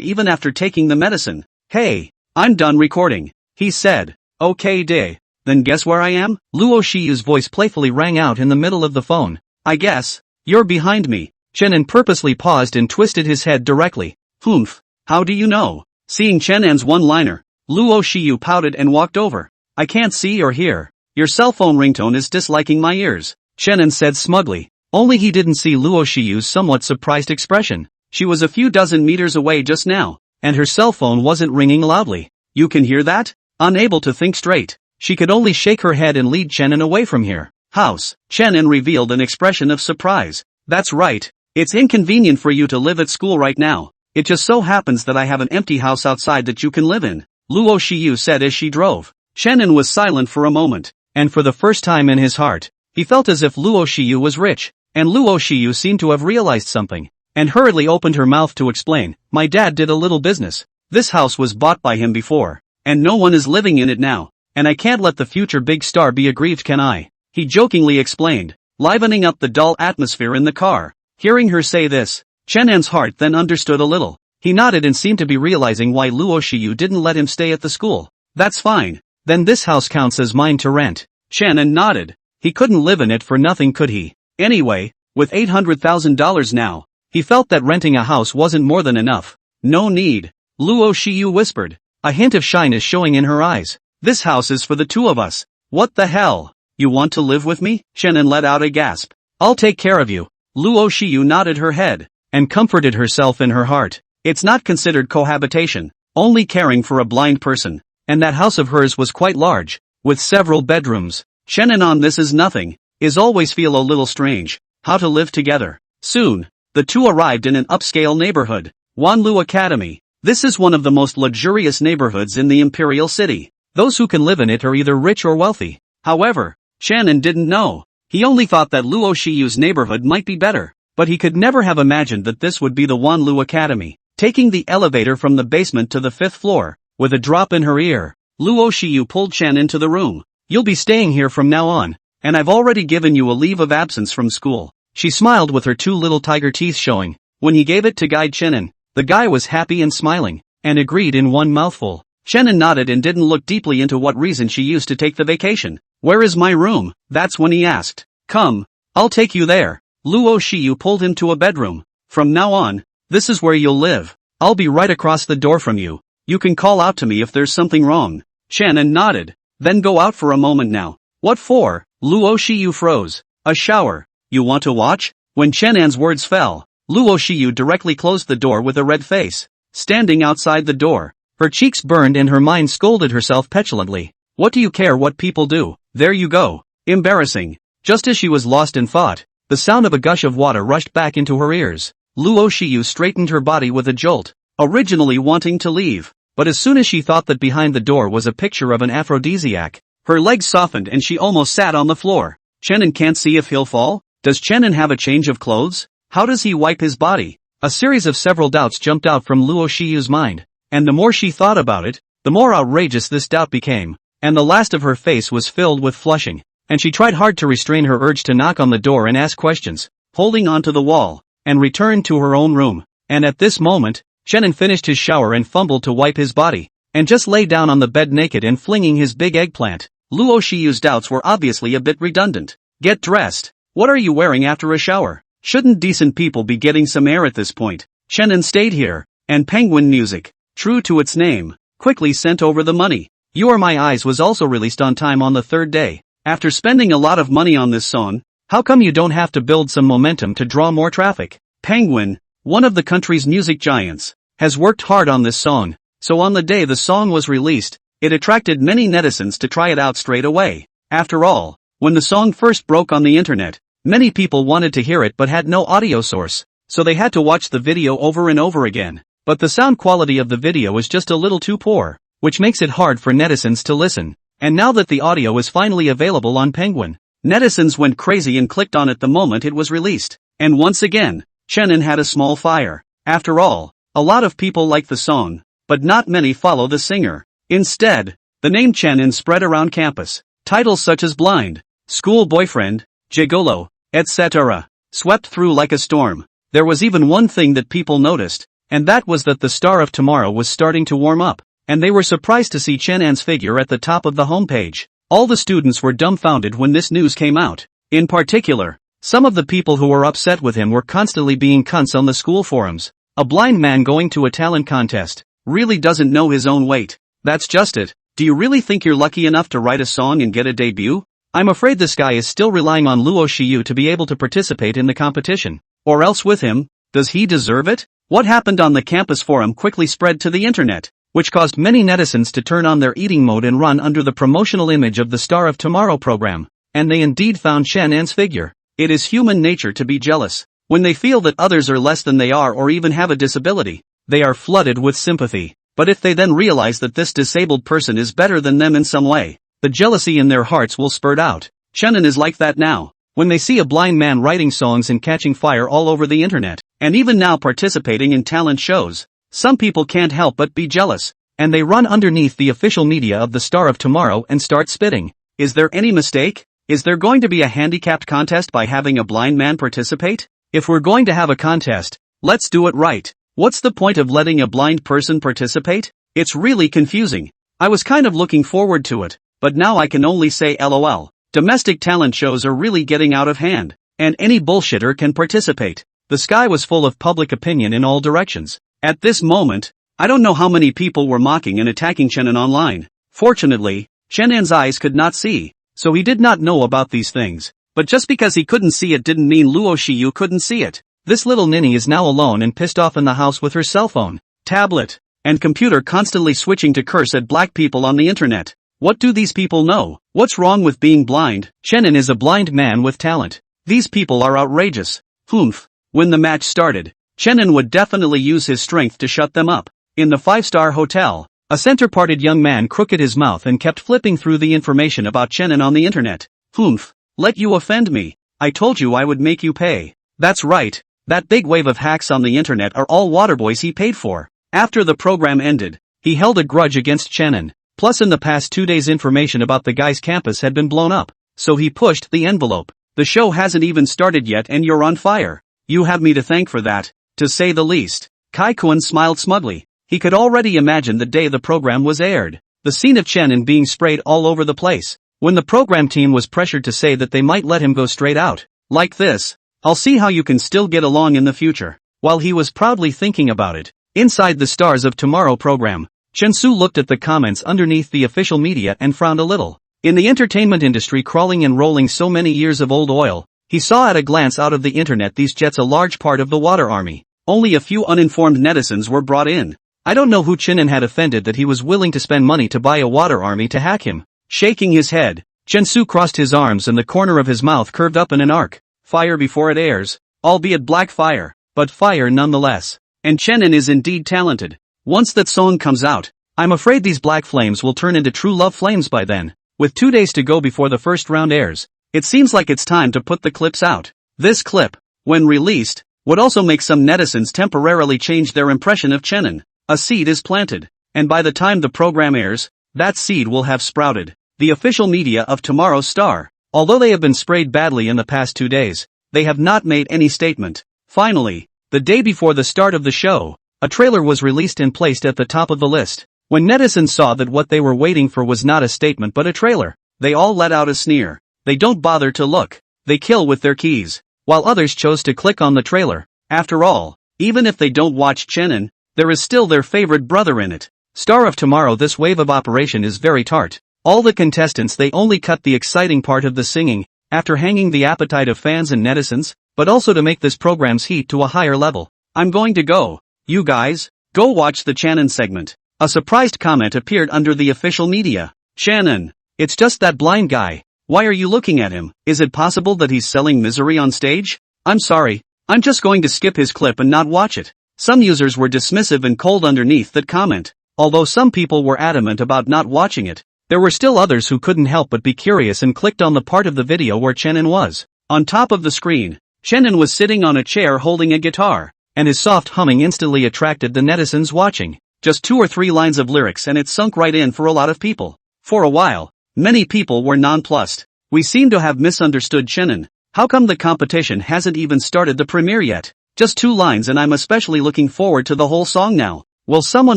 even after taking the medicine. Hey, I'm done recording, he said. Okay day. Then guess where I am? Luo Shiyu's voice playfully rang out in the middle of the phone. I guess. You're behind me. Chenin purposely paused and twisted his head directly. Humph. How do you know? Seeing Chenin's one-liner, Luo Shiyu pouted and walked over. I can't see or hear. Your cell phone ringtone is disliking my ears, Chenin said smugly. Only he didn't see Luo Shiyu's somewhat surprised expression. She was a few dozen meters away just now, and her cell phone wasn't ringing loudly. You can hear that? Unable to think straight, she could only shake her head and lead Chenin away from here. House. Chenin revealed an expression of surprise. That's right. It's inconvenient for you to live at school right now. It just so happens that I have an empty house outside that you can live in, Luo Shiyu said as she drove. Chenin was silent for a moment, and for the first time in his heart, he felt as if Luo Shiyu was rich, and Luo Shiyu seemed to have realized something, and hurriedly opened her mouth to explain. My dad did a little business. This house was bought by him before, and no one is living in it now, and I can't let the future big star be aggrieved, can I? He jokingly explained, livening up the dull atmosphere in the car. Hearing her say this, Chenin's heart then understood a little. He nodded and seemed to be realizing why Luo Shiyu didn't let him stay at the school. That's fine. Then this house counts as mine to rent. Chenin nodded. He couldn't live in it for nothing, could he? Anyway, with $800,000 now, he felt that renting a house wasn't more than enough. No need. Luo Shiyu whispered, a hint of shyness showing in her eyes. This house is for the two of us. What the hell? You want to live with me? Chenin let out a gasp. I'll take care of you. Luo Shiyu nodded her head, and comforted herself in her heart. It's not considered cohabitation, only caring for a blind person, and that house of hers was quite large, with several bedrooms. Chenin on this is nothing, is always feel a little strange, how to live together. Soon, the two arrived in an upscale neighborhood, Wanlu Academy. This is one of the most luxurious neighborhoods in the Imperial City. Those who can live in it are either rich or wealthy. However, Chenin didn't know. He only thought that Luo Shiyu's neighborhood might be better, but he could never have imagined that this would be the Wanlu Academy. Taking the elevator from the basement to the 5th floor, with a drop in her ear, Luo Shiyu pulled Chenin into the room. You'll be staying here from now on, and I've already given you a leave of absence from school. She smiled with her two little tiger teeth showing. When he gave it to guide Chenin, the guy was happy and smiling, and agreed in one mouthful. Chenin nodded and didn't look deeply into what reason she used to take the vacation. Where is my room? That's when he asked. Come, I'll take you there. Luo Shiyu pulled him to a bedroom. From now on, this is where you'll live. I'll be right across the door from you. You can call out to me if there's something wrong. Chenin nodded. Then go out for a moment now. What for? Luo Shiyu froze. A shower. You want to watch? When Chenin's words fell, Luo Shiyu directly closed the door with a red face. Standing outside the door, her cheeks burned and her mind scolded herself petulantly. What do you care what people do? There you go. Embarrassing. Just as she was lost in thought, the sound of a gush of water rushed back into her ears. Luo Shiyu straightened her body with a jolt, originally wanting to leave, but as soon as she thought that behind the door was a picture of an aphrodisiac, her legs softened and she almost sat on the floor. Chenin can't see if he'll fall? Does Chenin have a change of clothes? How does he wipe his body? A series of several doubts jumped out from Luo Shiyu's mind, and the more she thought about it, the more outrageous this doubt became, and the last of her face was filled with flushing, and she tried hard to restrain her urge to knock on the door and ask questions, holding onto the wall, and returned to her own room. And at this moment, Chenin finished his shower and fumbled to wipe his body, and just lay down on the bed naked and flinging his big eggplant. Luo Shiyu's doubts were obviously a bit redundant. Get dressed. What are you wearing after a shower? Shouldn't decent people be getting some air at this point? Chenin stayed here, and Penguin Music, true to its name, quickly sent over the money. You Are My Eyes was also released on time on the third day. After spending a lot of money on this song, how come you don't have to build some momentum to draw more traffic? Penguin, one of the country's music giants, has worked hard on this song, so on the day the song was released, it attracted many netizens to try it out straight away. After all, when the song first broke on the internet, many people wanted to hear it but had no audio source, so they had to watch the video over and over again. but the sound quality of the video is just a little too poor, which makes it hard for netizens to listen. And now that the audio is finally available on Penguin, netizens went crazy and clicked on it the moment it was released. And once again, Chenin had a small fire. After all, a lot of people like the song, but not many follow the singer. Instead, the name Chenin spread around campus. Titles such as Blind, School Boyfriend, Gigolo, etc. swept through like a storm. There was even one thing that people noticed, and that was that the Star of Tomorrow was starting to warm up, and they were surprised to see Chenan's figure at the top of the homepage. All the students were dumbfounded when this news came out. In particular, some of the people who were upset with him were constantly being cunts on the school forums. A blind man going to a talent contest really doesn't know his own weight. That's just it. Do you really think you're lucky enough to write a song and get a debut? I'm afraid this guy is still relying on Luo Shiyu to be able to participate in the competition. Or else with him, does he deserve it? What happened on the campus forum quickly spread to the internet, which caused many netizens to turn on their eating mode and run under the promotional image of the Star of Tomorrow program. And they indeed found Chenan's figure. It is human nature to be jealous. When they feel that others are less than they are or even have a disability, they are flooded with sympathy. But if they then realize that this disabled person is better than them in some way, the jealousy in their hearts will spurt out. Chenin is like that now. When they see a blind man writing songs and catching fire all over the internet, and even now participating in talent shows, some people can't help but be jealous, and they run underneath the official media of the Star of Tomorrow and start spitting. Is there any mistake? Is there going to be a handicapped contest by having a blind man participate? If we're going to have a contest, let's do it right. What's the point of letting a blind person participate? It's really confusing. I was kind of looking forward to it, but now I can only say LOL. Domestic talent shows are really getting out of hand, and any bullshitter can participate. The sky was full of public opinion in all directions. At this moment, I don't know how many people were mocking and attacking Chenin online. Fortunately, Chenan's eyes could not see, so he did not know about these things. But just because he couldn't see it didn't mean Luo Shiyu couldn't see it. This little ninny is now alone and pissed off in the house with her cell phone, tablet, and computer constantly switching to curse at black people on the internet. What do these people know? What's wrong with being blind? Chenin is a blind man with talent. These people are outrageous. Humph. When the match started, Chenin would definitely use his strength to shut them up. In the 5-star hotel, a center-parted young man crooked his mouth and kept flipping through the information about Chenin on the internet. Humph. Let you offend me. I told you I would make you pay. That's right. That big wave of hacks on the internet are all waterboys he paid for. After the program ended, he held a grudge against Chenin. Plus in the past 2 days information about the guy's campus had been blown up, so he pushed the envelope. The show hasn't even started yet and you're on fire. You have me to thank for that, to say the least. Kai Kun smiled smugly. He could already imagine the day the program was aired. The scene of Chenin being sprayed all over the place. When the program team was pressured to say that they might let him go straight out. Like this. I'll see how you can still get along in the future. While he was proudly thinking about it, inside the Stars of Tomorrow program, Chensu looked at the comments underneath the official media and frowned a little. In the entertainment industry crawling and rolling so many years of old oil, he saw at a glance out of the internet these jets a large part of the water army. Only a few uninformed netizens were brought in. I don't know who Chenin had offended that he was willing to spend money to buy a water army to hack him. Shaking his head, Chensu crossed his arms and the corner of his mouth curved up in an arc. Fire before it airs, albeit black fire, but fire nonetheless. And Chenin is indeed talented. Once that song comes out, I'm afraid these black flames will turn into true love flames by then. With 2 days to go before the first round airs, it seems like it's time to put the clips out. This clip, when released, would also make some netizens temporarily change their impression of Chenin. A seed is planted, and by the time the program airs, that seed will have sprouted. The official media of Tomorrow's Star, although they have been sprayed badly in the past 2 days, they have not made any statement. Finally, the day before the start of the show, a trailer was released and placed at the top of the list. When netizens saw that what they were waiting for was not a statement but a trailer, they all let out a sneer. They don't bother to look. They kill with their keys. While others chose to click on the trailer. After all, even if they don't watch Chenin, there is still their favorite brother in it. Star of Tomorrow. This wave of operation is very tart. All the contestants, they only cut the exciting part of the singing, after hanging the appetite of fans and netizens, but also to make this program's heat to a higher level. I'm going to go. You guys, go watch the Chenin segment. A surprised comment appeared under the official media. Chenin, it's just that blind guy. Why are you looking at him? Is it possible that he's selling misery on stage? I'm sorry, I'm just going to skip his clip and not watch it. Some users were dismissive and cold underneath that comment. Although some people were adamant about not watching it, there were still others who couldn't help but be curious and clicked on the part of the video where Chenin was. On top of the screen, Chenin was sitting on a chair holding a guitar, and his soft humming instantly attracted the netizens watching. Just 2 or 3 lines of lyrics and it sunk right in for a lot of people. For a while, many people were nonplussed. We seem to have misunderstood Chenin. How come the competition hasn't even started the premiere yet? Just 2 lines and I'm especially looking forward to the whole song now. Will someone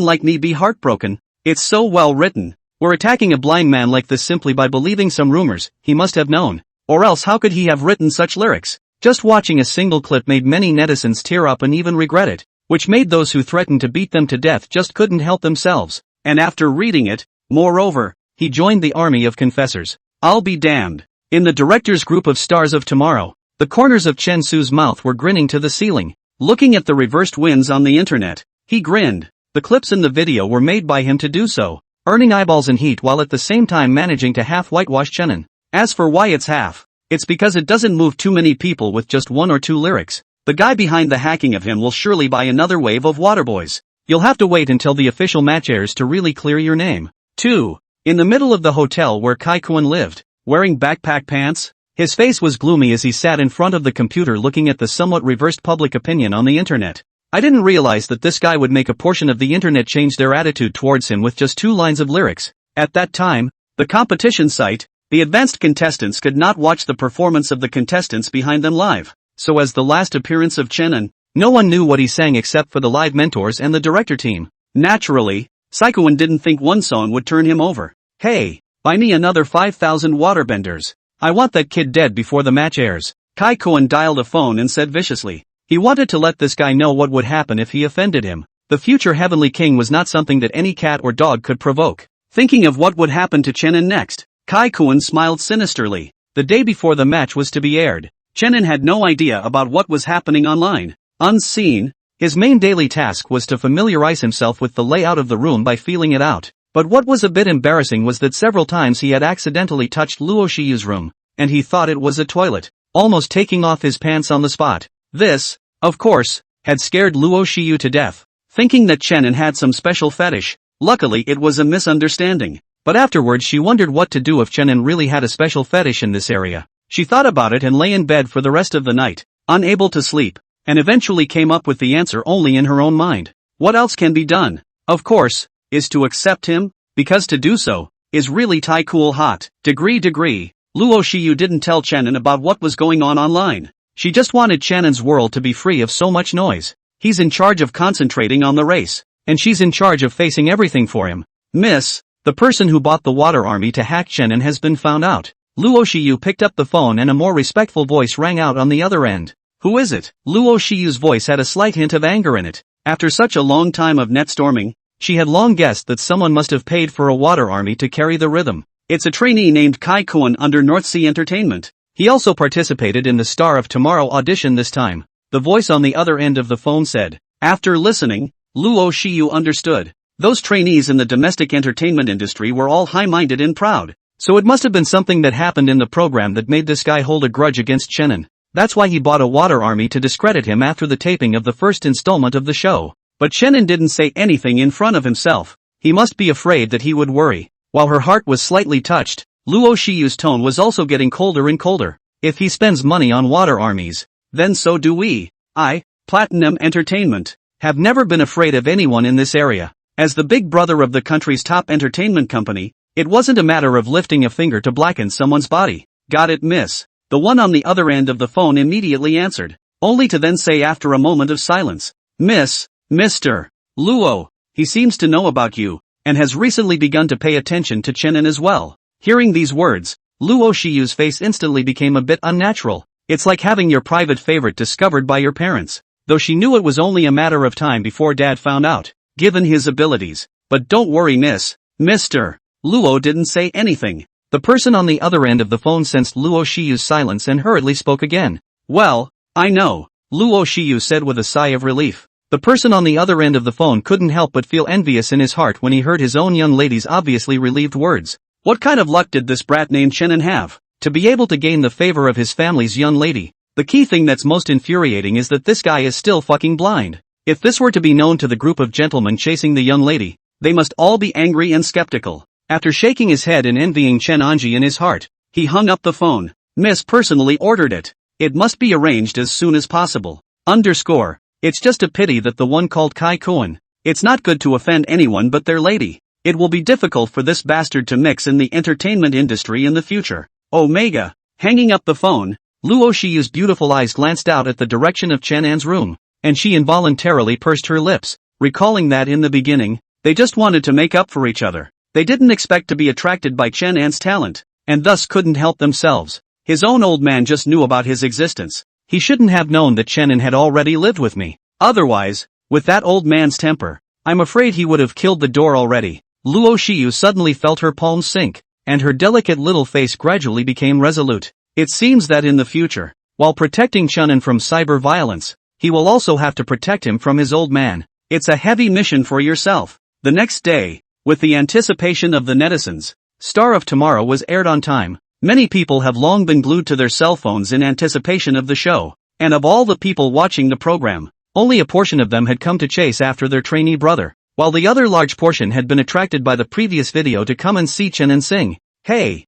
like me be heartbroken? It's so well written. We're attacking a blind man like this simply by believing some rumors he must have known. Or else how could he have written such lyrics? Just watching a single clip made many netizens tear up and even regret it, which made those who threatened to beat them to death just couldn't help themselves. And after reading it, moreover, he joined the army of confessors. I'll be damned. In the director's group of stars of tomorrow, the corners of Chen Su's mouth were grinning to the ceiling. Looking at the reversed wins on the internet, he grinned. The clips in the video were made by him to do so, earning eyeballs and heat while at the same time managing to half whitewash Chenin. As for why it's half, it's because it doesn't move too many people with just 1 or 2 lyrics. The guy behind the hacking of him will surely buy another wave of Waterboys. You'll have to wait until the official match airs to really clear your name. 2. In the middle of the hotel where Kai Kuan lived, wearing backpack pants, his face was gloomy as he sat in front of the computer looking at the somewhat reversed public opinion on the internet. I didn't realize that this guy would make a portion of the internet change their attitude towards him with just 2 lines of lyrics. At that time, the competition site, the advanced contestants could not watch the performance of the contestants behind them live. So as the last appearance of Chenin, no one knew what he sang except for the live mentors and the director team. Naturally, Saikuan didn't think one song would turn him over. Hey, buy me another 5,000 waterbenders. I want that kid dead before the match airs. Kai Kuan dialed a phone and said viciously. He wanted to let this guy know what would happen if he offended him. The future Heavenly King was not something that any cat or dog could provoke. Thinking of what would happen to Chenin next, Kai Kuan smiled sinisterly. The day before the match was to be aired, Chenin had no idea about what was happening online. Unseen, his main daily task was to familiarize himself with the layout of the room by feeling it out. But what was a bit embarrassing was that several times he had accidentally touched Luo Shiyu's room, and he thought it was a toilet, almost taking off his pants on the spot. This, of course, had scared Luo Shiyu to death, thinking that Chenin had some special fetish. Luckily it was a misunderstanding, but afterwards she wondered what to do if Chenin really had a special fetish in this area. She thought about it and lay in bed for the rest of the night, unable to sleep, and eventually came up with the answer only in her own mind. What else can be done? Of course, is to accept him, because to do so, is really Tai cool hot. Degree. Luo Shiyu didn't tell Chenin about what was going on online. She just wanted Chenin's world to be free of so much noise. He's in charge of concentrating on the race, and she's in charge of facing everything for him. Miss, the person who bought the water army to hack Chenin has been found out. Luo Shiyu picked up the phone and a more respectful voice rang out on the other end. Who is it? Luo Shiyu's voice had a slight hint of anger in it. After such a long time of net storming, she had long guessed that someone must have paid for a water army to carry the rhythm. It's a trainee named Kai Kuan under North Sea Entertainment. He also participated in the Star of Tomorrow audition this time. The voice on the other end of the phone said. After listening, Luo Shiyu understood. Those trainees in the domestic entertainment industry were all high-minded and proud. So it must have been something that happened in the program that made this guy hold a grudge against Chenin. That's why he bought a water army to discredit him after the taping of the first installment of the show. But Chenin didn't say anything in front of himself. He must be afraid that he would worry. While her heart was slightly touched, Luo Shiyu's tone was also getting colder and colder. If he spends money on water armies, then so do we. I, Platinum Entertainment, have never been afraid of anyone in this area. As the big brother of the country's top entertainment company, it wasn't a matter of lifting a finger to blacken someone's body. Got it, miss? The one on the other end of the phone immediately answered, only to then say after a moment of silence, Miss, Mr. Luo, he seems to know about you, and has recently begun to pay attention to Chenin as well. Hearing these words, Luo Shiyu's face instantly became a bit unnatural. It's like having your private favorite discovered by your parents. Though she knew it was only a matter of time before Dad found out, given his abilities. But don't worry, Miss, Mr. Luo didn't say anything. The person on the other end of the phone sensed Luo Shiyu's silence and hurriedly spoke again. Well, I know, Luo Shiyu said with a sigh of relief. The person on the other end of the phone couldn't help but feel envious in his heart when he heard his own young lady's obviously relieved words. What kind of luck did this brat named Chenin have to be able to gain the favor of his family's young lady? The key thing that's most infuriating is that this guy is still fucking blind. If this were to be known to the group of gentlemen chasing the young lady, they must all be angry and skeptical. After shaking his head and envying Chen Anji in his heart, he hung up the phone. Miss personally ordered it. It must be arranged as soon as possible. Underscore. It's just a pity that the one called Kai Kuan. It's not good to offend anyone but their lady. It will be difficult for this bastard to mix in the entertainment industry in the future. Omega. Hanging up the phone, Luo Shiyu's beautiful eyes glanced out at the direction of Chen An's room, and she involuntarily pursed her lips, recalling that in the beginning, they just wanted to make up for each other. They didn't expect to be attracted by Chen An's talent, and thus couldn't help themselves. His own old man just knew about his existence. He shouldn't have known that Chen An had already lived with me. Otherwise, with that old man's temper, I'm afraid he would have killed the door already. Luo Shiyu suddenly felt her palms sink, and her delicate little face gradually became resolute. It seems that in the future, while protecting Chen An from cyber violence, he will also have to protect him from his old man. It's a heavy mission for yourself. The next day, with the anticipation of the netizens, Star of Tomorrow was aired on time. Many people have long been glued to their cell phones in anticipation of the show, and of all the people watching the program, only a portion of them had come to chase after their trainee brother, while the other large portion had been attracted by the previous video to come and see Chen and sing. Hey,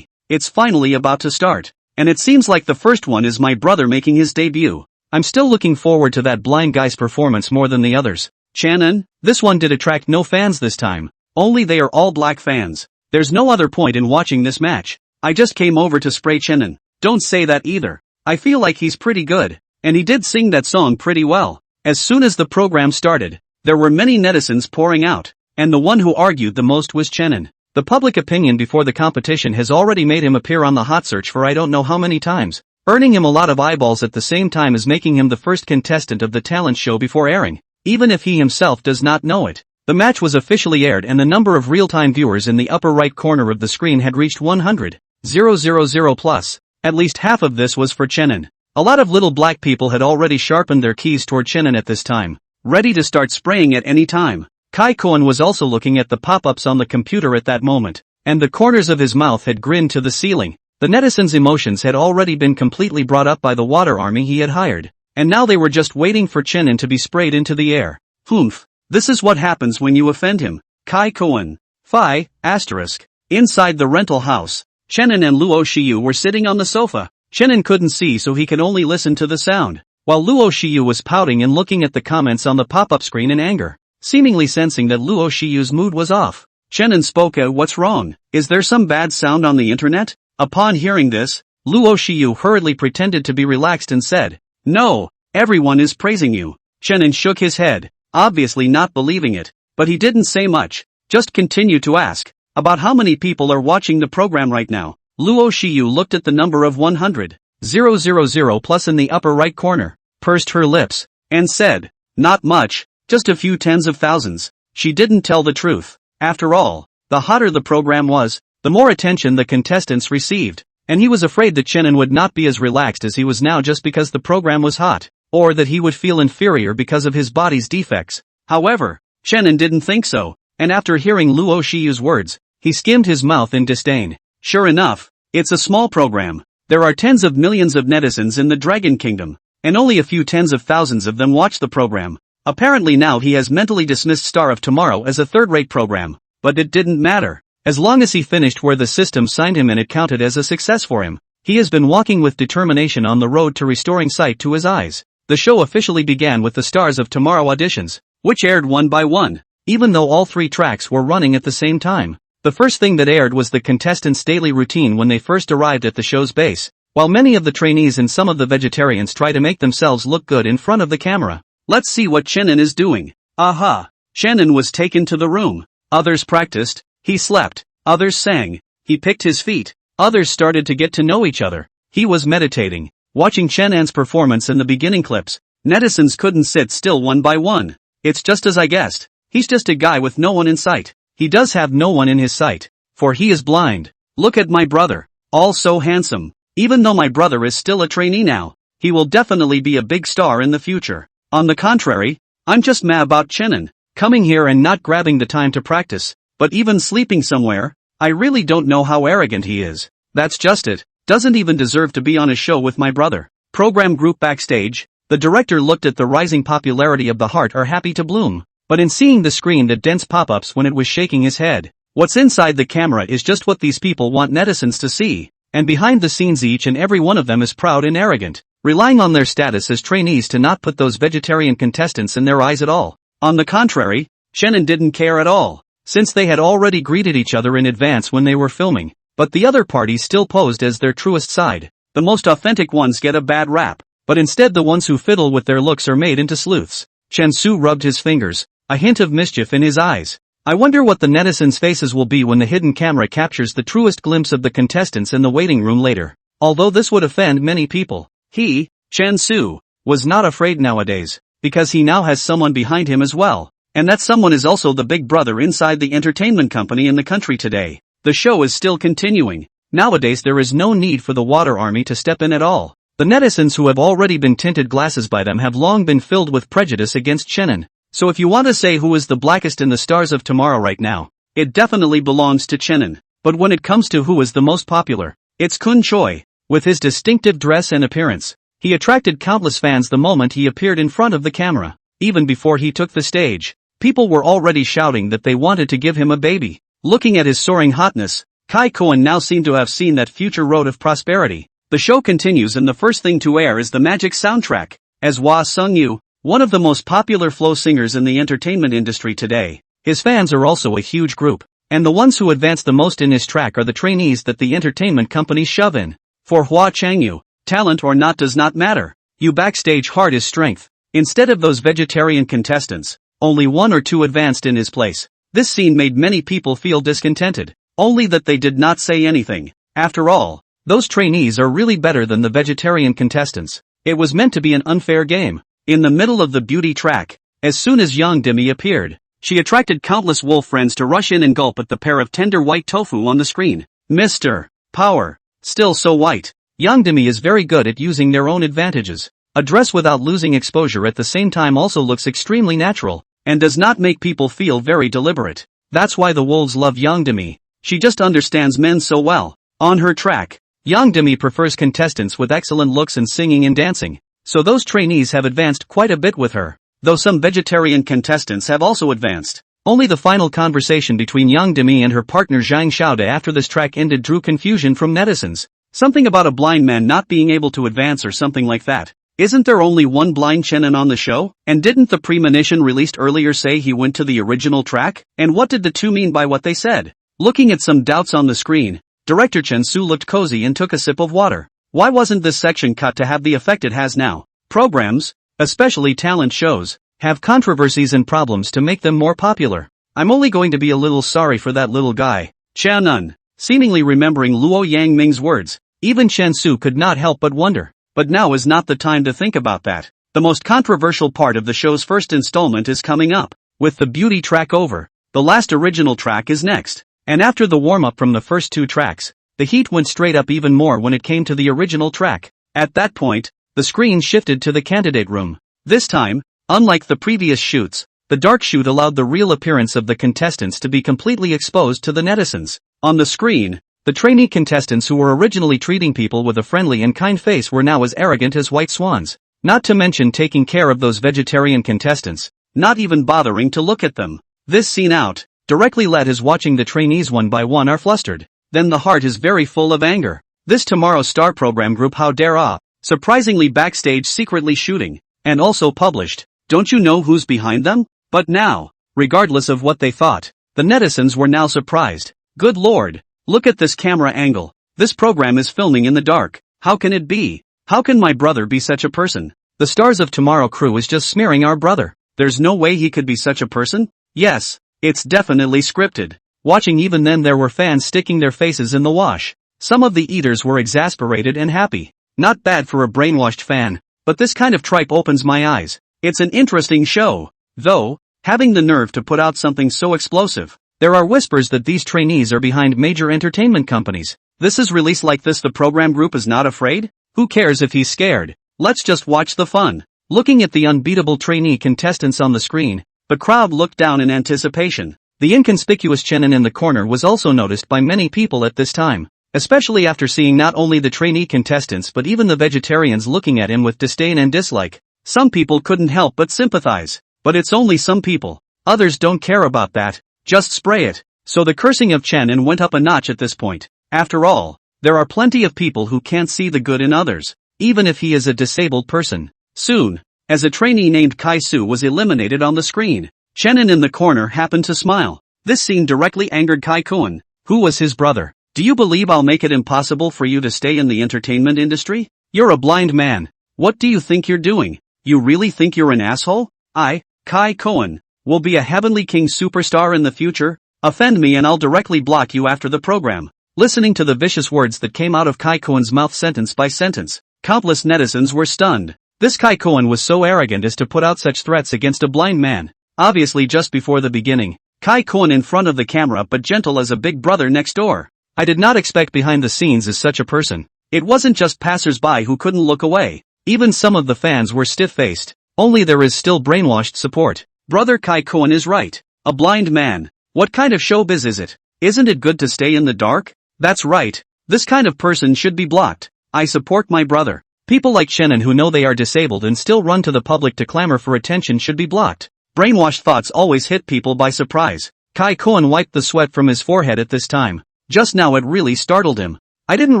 it's finally about to start, and it seems like the first one is my brother making his debut. I'm still looking forward to that blind guy's performance more than the others. Chen An, this one did attract no fans this time, only they are all black fans. There's no other point in watching this match. I just came over to spray Chen An. Don't say that either. I feel like he's pretty good, and he did sing that song pretty well. As soon as the program started, there were many netizens pouring out, and the one who argued the most was Chen An. The public opinion before the competition has already made him appear on the hot search for I don't know how many times, earning him a lot of eyeballs at the same time as making him the first contestant of the talent show before airing, even if he himself does not know it. The match was officially aired and the number of real-time viewers in the upper right corner of the screen had reached 100,000 plus. At least half of this was for Chen An. A lot of little black people had already sharpened their keys toward Chen An at this time, ready to start spraying at any time. Kai Koan was also looking at the pop-ups on the computer at that moment, and the corners of his mouth had grinned to the ceiling. The netizens' emotions had already been completely brought up by the water army he had hired, and now they were just waiting for Chen An to be sprayed into the air. Humph. This is what happens when you offend him. Kai Koan. Phi, asterisk. Inside the rental house, Chen An and Luo Shiyu were sitting on the sofa. Chen An couldn't see so he could only listen to the sound, while Luo Shiyu was pouting and looking at the comments on the pop-up screen in anger, seemingly sensing that Luo Shiyu's mood was off. Chen An spoke out, "What's wrong? Is there some bad sound on the internet?" Upon hearing this, Luo Shiyu hurriedly pretended to be relaxed and said, "No, everyone is praising you." Chen An shook his head, obviously not believing it, but he didn't say much, just continued to ask, "About how many people are watching the program right now?" Luo Shiyu looked at the number of 100,000 plus in the upper right corner, pursed her lips, and said, "Not much, just a few tens of thousands." She didn't tell the truth. After all, the hotter the program was, the more attention the contestants received, and he was afraid that Chen An would not be as relaxed as he was now just because the program was hot, or that he would feel inferior because of his body's defects. However, Chen An didn't think so, and after hearing Luo Shiyu's words, he skimmed his mouth in disdain. Sure enough, it's a small program. There are tens of millions of netizens in the Dragon Kingdom, and only a few tens of thousands of them watch the program. Apparently now he has mentally dismissed Star of Tomorrow as a third-rate program, but it didn't matter. As long as he finished where the system signed him and it counted as a success for him, he has been walking with determination on the road to restoring sight to his eyes. The show officially began with the Stars of Tomorrow auditions, which aired one by one, even though all three tracks were running at the same time. The first thing that aired was the contestants' daily routine when they first arrived at the show's base, while many of the trainees and some of the vegetarians try to make themselves look good in front of the camera. Let's see what Chen An is doing. Aha! Chen An was taken to the room. Others practiced, he slept, others sang, he picked his feet, others started to get to know each other. He was meditating. Watching Chen An's performance in the beginning clips, netizens couldn't sit still one by one. It's just as I guessed. He's just a guy with no one in sight. He does have no one in his sight, for he is blind. Look at my brother, all so handsome. Even though my brother is still a trainee now, he will definitely be a big star in the future. On the contrary, I'm just mad about Chen An, coming here and not grabbing the time to practice, but even sleeping somewhere. I really don't know how arrogant he is. That's just it. Doesn't even deserve to be on a show with my brother. Program group backstage, The director looked at the rising popularity of the heart are happy to bloom, but in seeing the screen the dense pop-ups when it was shaking his head. What's inside the camera is just what these people want netizens to see, and behind the scenes each and every one of them is proud and arrogant, relying on their status as trainees to not put those vegetarian contestants in their eyes at all. On the contrary, Chenin didn't care at all, since they had already greeted each other in advance when they were filming, but the other parties still posed as their truest side. The most authentic ones get a bad rap, but instead the ones who fiddle with their looks are made into sleuths. Chen Su rubbed his fingers, a hint of mischief in his eyes. I wonder what the netizens' faces will be when the hidden camera captures the truest glimpse of the contestants in the waiting room later. Although this would offend many people, he, Chen Su, was not afraid nowadays, because he now has someone behind him as well, and that someone is also the big brother inside the entertainment company in the country today. The show is still continuing. Nowadays there is no need for the water army to step in at all. The netizens who have already been tinted glasses by them have long been filled with prejudice against Chenin. So if you want to say who is the blackest in the stars of tomorrow right now, it definitely belongs to Chenin. But when it comes to who is the most popular, it's Kun Choi. With his distinctive dress and appearance, he attracted countless fans the moment he appeared in front of the camera. Even before he took the stage, people were already shouting that they wanted to give him a baby. Looking at his soaring hotness, Kai Cohen now seemed to have seen that future road of prosperity. The show continues and the first thing to air is the magic soundtrack. As Hwa Sung-yu, one of the most popular flow singers in the entertainment industry today, his fans are also a huge group, and the ones who advance the most in his track are the trainees that the entertainment companies shove in. For Hwa Chang-yu, talent or not does not matter. You backstage heart is strength. Instead of those vegetarian contestants, only one or two advanced in his place. This scene made many people feel discontented, only that they did not say anything. After all, those trainees are really better than the vegetarian contestants. It was meant to be an unfair game. In the middle of the beauty track, as soon as Yang Demi appeared, she attracted countless wolf friends to rush in and gulp at the pair of tender white tofu on the screen. Mr. Power, still so white. Yang Demi is very good at using their own advantages. A dress without losing exposure at the same time also looks extremely natural, and does not make people feel very deliberate. That's why the wolves love Yang Demi. She just understands men so well. On her track, Yang Demi prefers contestants with excellent looks and singing and dancing. So those trainees have advanced quite a bit with her, though some vegetarian contestants have also advanced. Only the final conversation between Yang Demi and her partner Zhang Xiaoda after this track ended drew confusion from netizens. Something about a blind man not being able to advance or something like that. Isn't there only one blind Chenin on the show? And didn't the premonition released earlier say he went to the original track? And what did the two mean by what they said? Looking at some doubts on the screen, director Chen Su looked cozy and took a sip of water. Why wasn't this section cut to have the effect it has now? Programs, especially talent shows, have controversies and problems to make them more popular. I'm only going to be a little sorry for that little guy. Chia Nun, seemingly remembering Luo Yangming's words, even Chen Su could not help but wonder. But now is not the time to think about that. The most controversial part of the show's first installment is coming up. With the beauty track over, the last original track is next. And after the warm-up from the first two tracks, the heat went straight up even more when it came to the original track. At that point, the screen shifted to the candidate room. This time, unlike the previous shoots, the dark shoot allowed the real appearance of the contestants to be completely exposed to the netizens. On the screen, the trainee contestants who were originally treating people with a friendly and kind face were now as arrogant as white swans. Not to mention taking care of those vegetarian contestants, not even bothering to look at them. This scene out, directly led as watching the trainees one by one are flustered. Then the heart is very full of anger. This Tomorrow Star program group how dare surprisingly backstage secretly shooting, and also published. Don't you know who's behind them? But now, regardless of what they thought, the netizens were now surprised. Good lord, look at this camera angle. This program is filming in the dark. How can it be? How can my brother be such a person? The Stars of Tomorrow crew is just smearing our brother. There's no way he could be such a person? Yes, it's definitely scripted. Watching even then there were fans sticking their faces in the wash. Some of the eaters were exasperated and happy. Not bad for a brainwashed fan, but this kind of tripe opens my eyes. It's an interesting show, though, having the nerve to put out something so explosive. There are whispers that these trainees are behind major entertainment companies. This is released like this. The program group is not afraid? Who cares if he's scared? Let's just watch the fun. Looking at the unbeatable trainee contestants on the screen, the crowd looked down in anticipation. The inconspicuous Chenin in the corner was also noticed by many people at this time, especially after seeing not only the trainee contestants but even the vegetarians looking at him with disdain and dislike. Some people couldn't help but sympathize. But it's only some people. Others don't care about that. Just spray it. So the cursing of Chen went up a notch at this point. After all, there are plenty of people who can't see the good in others, even if he is a disabled person. Soon, as a trainee named Kai Su was eliminated on the screen, Chen in the corner happened to smile. This scene directly angered Kai Kun, who was his brother. Do you believe I'll make it impossible for you to stay in the entertainment industry? You're a blind man. What do you think you're doing? You really think you're an asshole? I, Kai Kun, will be a Heavenly King superstar in the future? Offend me and I'll directly block you after the program. Listening to the vicious words that came out of Kai Kun's mouth sentence by sentence, countless netizens were stunned. This Kai Kun was so arrogant as to put out such threats against a blind man. Obviously just before the beginning, Kai Kun in front of the camera but gentle as a big brother next door. I did not expect behind the scenes as such a person. It wasn't just passers-by who couldn't look away. Even some of the fans were stiff-faced. Only there is still brainwashed support. Brother Kai Kun is right. A blind man. What kind of showbiz is it? Isn't it good to stay in the dark? That's right. This kind of person should be blocked. I support my brother. People like Shannon who know they are disabled and still run to the public to clamor for attention should be blocked. Brainwashed thoughts always hit people by surprise. Kai Kun wiped the sweat from his forehead at this time. Just now it really startled him. I didn't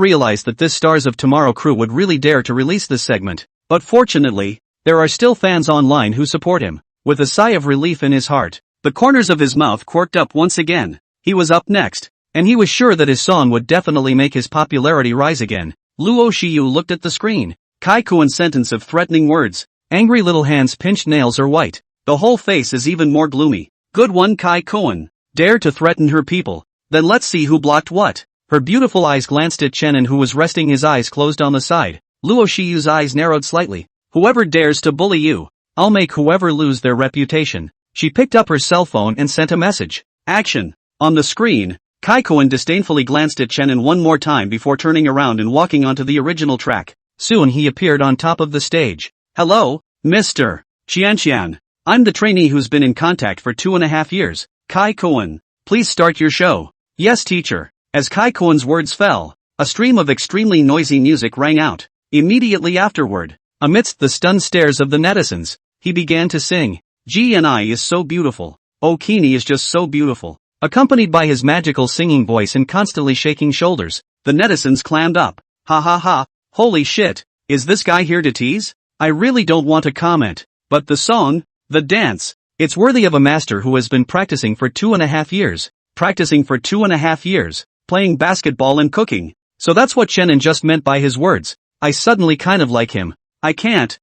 realize that this Stars of Tomorrow crew would really dare to release this segment. But fortunately, there are still fans online who support him. With a sigh of relief in his heart, the corners of his mouth quirked up once again. He was up next, and he was sure that his song would definitely make his popularity rise again. Luo Shiyu looked at the screen. Kai Kun's sentence of threatening words. Angry little hands, pinched nails are white. The whole face is even more gloomy. Good one, Kai Kun. Dare to threaten her people. Then let's see who blocked what. Her beautiful eyes glanced at Chen who was resting his eyes closed on the side. Luo Shiyu's eyes narrowed slightly. Whoever dares to bully you, I'll make whoever lose their reputation. She picked up her cell phone and sent a message. Action. On the screen, Kai Kun disdainfully glanced at Chen one more time before turning around and walking onto the original track. Soon he appeared on top of the stage. Hello, Mr. Qianqian. I'm the trainee who's been in contact for 2.5 years. Kai Kun, please start your show. Yes, teacher. As Kai Kun's words fell, a stream of extremely noisy music rang out. Immediately afterward, amidst the stunned stares of the netizens, he began to sing. GNI is so beautiful. Oh, Kini is just so beautiful. Accompanied by his magical singing voice and constantly shaking shoulders, the netizens clammed up. Ha ha ha, holy shit, is this guy here to tease? I really don't want to comment, but the song, the dance, it's worthy of a master who has been practicing for 2.5 years. Practicing for 2.5 years, playing basketball and cooking. So that's what Shannon just meant by his words. I suddenly kind of like him. I can't.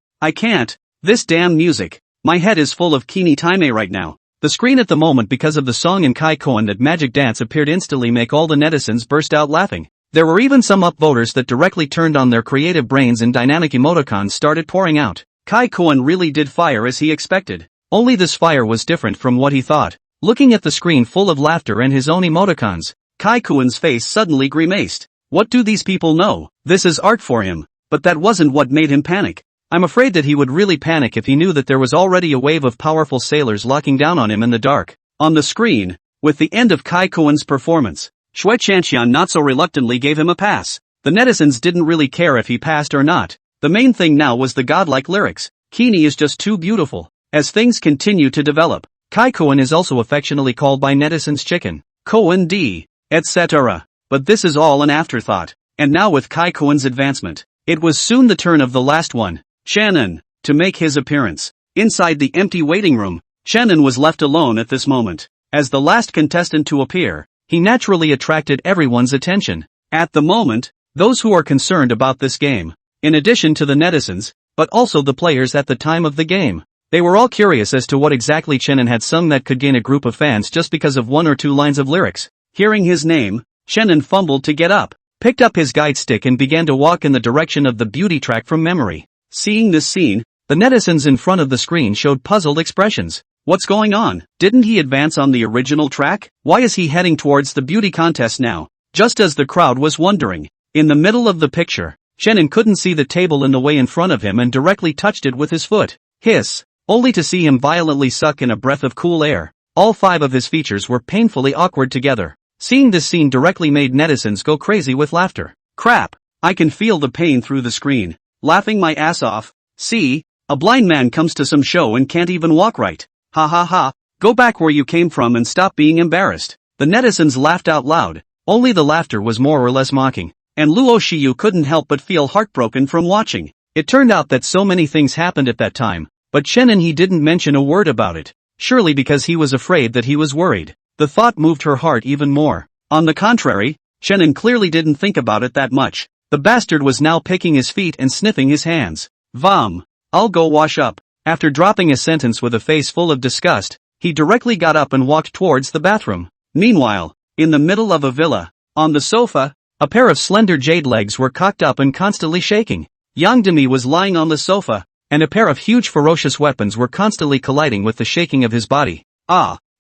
This damn music. My head is full of Kini Time right now. The screen at the moment because of the song in Kai Kun that magic dance appeared instantly make all the netizens burst out laughing. There were even some upvoters that directly turned on their creative brains and dynamic emoticons started pouring out. Kai Kun really did fire as he expected. Only this fire was different from what he thought. Looking at the screen full of laughter and his own emoticons, Kai Kun's face suddenly grimaced. What do these people know? This is art for him. But that wasn't what made him panic. I'm afraid that he would really panic if he knew that there was already a wave of powerful sailors locking down on him in the dark. On the screen, with the end of Kai Kun's performance, Shui Chanxian not so reluctantly gave him a pass. The netizens didn't really care if he passed or not. The main thing now was the godlike lyrics. Kini is just too beautiful. As things continue to develop, Kai Kun is also affectionately called by netizens Chicken, Kun D, etc. But this is all an afterthought. And now with Kai Kun's advancement, it was soon the turn of the last one, Shannon, to make his appearance. Inside the empty waiting room, Shannon was left alone at this moment. As the last contestant to appear, he naturally attracted everyone's attention. At the moment, those who are concerned about this game, in addition to the netizens, but also the players at the time of the game. They were all curious as to what exactly Shannon had sung that could gain a group of fans just because of 1 or 2 lines of lyrics. Hearing his name, Shannon fumbled to get up, picked up his guide stick and began to walk in the direction of the beauty track from memory. Seeing this scene, the netizens in front of the screen showed puzzled expressions. What's going on? Didn't he advance on the original track? Why is he heading towards the beauty contest now? Just as the crowd was wondering. In the middle of the picture, Shannon couldn't see the table in the way in front of him and directly touched it with his foot. Hiss. Only to see him violently suck in a breath of cool air. All 5 of his features were painfully awkward together. Seeing this scene directly made netizens go crazy with laughter. Crap! I can feel the pain through the screen. Laughing my ass off. See? A blind man comes to some show and can't even walk right. Ha ha ha, go back where you came from and stop being embarrassed. The netizens laughed out loud, only the laughter was more or less mocking, and Luo Shiyu couldn't help but feel heartbroken from watching. It turned out that so many things happened at that time, but Chen and he didn't mention a word about it, surely because he was afraid that he was worried. The thought moved her heart even more. On the contrary, Chenin clearly didn't think about it that much. The bastard was now picking his feet and sniffing his hands. Vom. I'll go wash up. After dropping a sentence with a face full of disgust, he directly got up and walked towards the bathroom. Meanwhile, in the middle of a villa, on the sofa, a pair of slender jade legs were cocked up and constantly shaking. Yang Demi was lying on the sofa, and a pair of huge ferocious weapons were constantly colliding with the shaking of his body.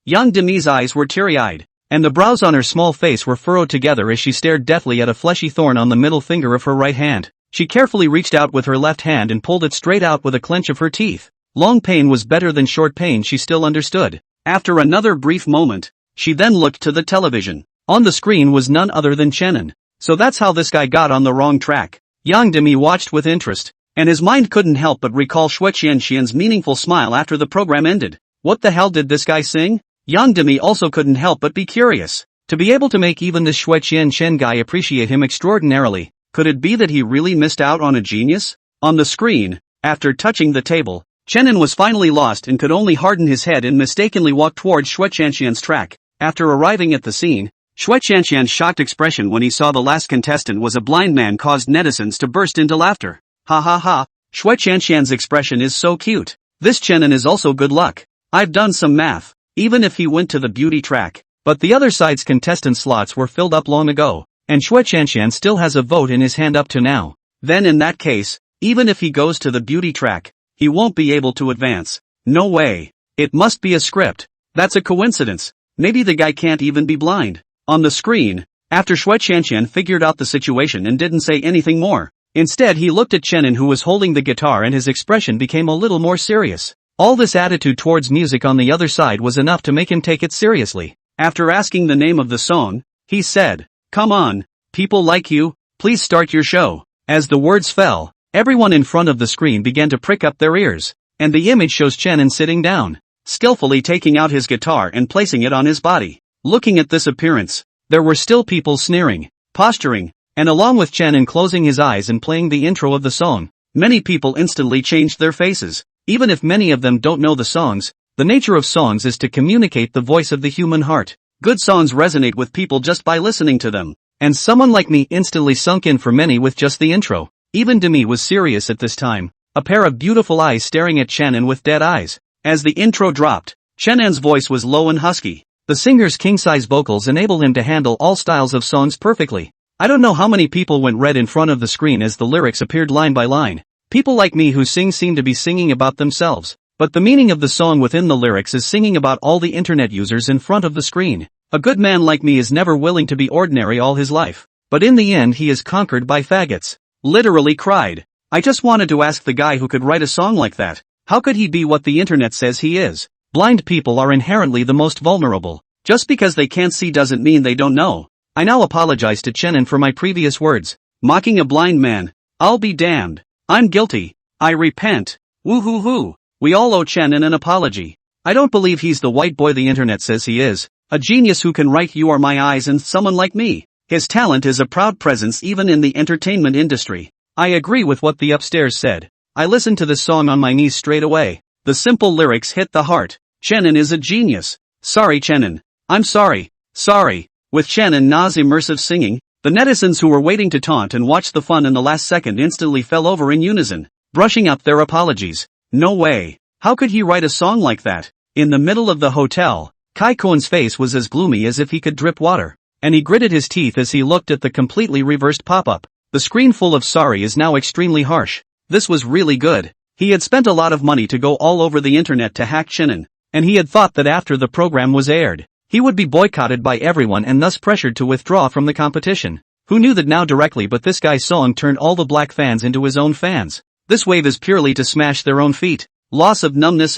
Yang Demi's eyes were teary-eyed, and the brows on her small face were furrowed together as she stared deathly at a fleshy thorn on the middle finger of her right hand. She carefully reached out with her left hand and pulled it straight out with a clench of her teeth. Long pain was better than short pain, she still understood. After another brief moment, she then looked to the television. On the screen was none other than Chenin. So that's how this guy got on the wrong track. Yang Demi watched with interest, and his mind couldn't help but recall Xue Qianxian's meaningful smile after the program ended. What the hell did this guy sing? Yang Demi also couldn't help but be curious. To be able to make even this Xue Qianxian guy appreciate him extraordinarily, could it be that he really missed out on a genius? On the screen, after touching the table, Chenin was finally lost and could only harden his head and mistakenly walk towards Xue Qianxian's track. After arriving at the scene, Xue Qianxian's shocked expression when he saw the last contestant was a blind man caused netizens to burst into laughter. Ha ha ha, Xue Qianxian's expression is so cute. This Chenin is also good luck. I've done some math. Even if he went to the beauty track, but the other side's contestant slots were filled up long ago, and Xue Qianxian still has a vote in his hand up to now. Then in that case, even if he goes to the beauty track, he won't be able to advance. No way. It must be a script. That's a coincidence. Maybe the guy can't even be blind. On the screen, after Xue Qianxian figured out the situation and didn't say anything more, instead he looked at Chenin who was holding the guitar and his expression became a little more serious. All this attitude towards music on the other side was enough to make him take it seriously. After asking the name of the song, he said, "Come on, people like you, please start your show." As the words fell, everyone in front of the screen began to prick up their ears, and the image shows Chenin sitting down, skillfully taking out his guitar and placing it on his body. Looking at this appearance, there were still people sneering, posturing, and along with Chenin closing his eyes and playing the intro of the song, many people instantly changed their faces. Even if many of them don't know the songs, the nature of songs is to communicate the voice of the human heart. Good songs resonate with people just by listening to them, and someone like me instantly sunk in for many with just the intro. Even Demi was serious at this time, a pair of beautiful eyes staring at Chenin with dead eyes. As the intro dropped, Chenin's voice was low and husky. The singer's king-size vocals enable him to handle all styles of songs perfectly. I don't know how many people went red in front of the screen as the lyrics appeared line by line. People like me who sing seem to be singing about themselves, but the meaning of the song within the lyrics is singing about all the internet users in front of the screen. A good man like me is never willing to be ordinary all his life, but in the end he is conquered by faggots. Literally cried. I just wanted to ask the guy who could write a song like that, how could he be what the internet says he is? Blind people are inherently the most vulnerable. Just because they can't see doesn't mean they don't know. I now apologize to Chenin for my previous words. Mocking a blind man. I'll be damned. I'm guilty. I repent. Woo-hoo-hoo. We all owe Chenin an apology. I don't believe he's the white boy the internet says he is. A genius who can write You Are My Eyes and someone like me. His talent is a proud presence even in the entertainment industry. I agree with what the upstairs said. I listened to this song on my knees straight away. The simple lyrics hit the heart. Chenin is a genius. Sorry Chenin. I'm sorry. Sorry. With Chenin Na's immersive singing, the netizens who were waiting to taunt and watch the fun in the last second instantly fell over in unison, brushing up their apologies. No way. How could he write a song like that? In the middle of the hotel, Kai Koen's face was as gloomy as if he could drip water, and he gritted his teeth as he looked at the completely reversed pop-up. The screen full of sorry is now extremely harsh. This was really good. He had spent a lot of money to go all over the internet to hack Chenin, and he had thought that after the program was aired, he would be boycotted by everyone and thus pressured to withdraw from the competition. Who knew that now directly but this guy's song turned all the black fans into his own fans. This wave is purely to smash their own feet. Loss of numbness.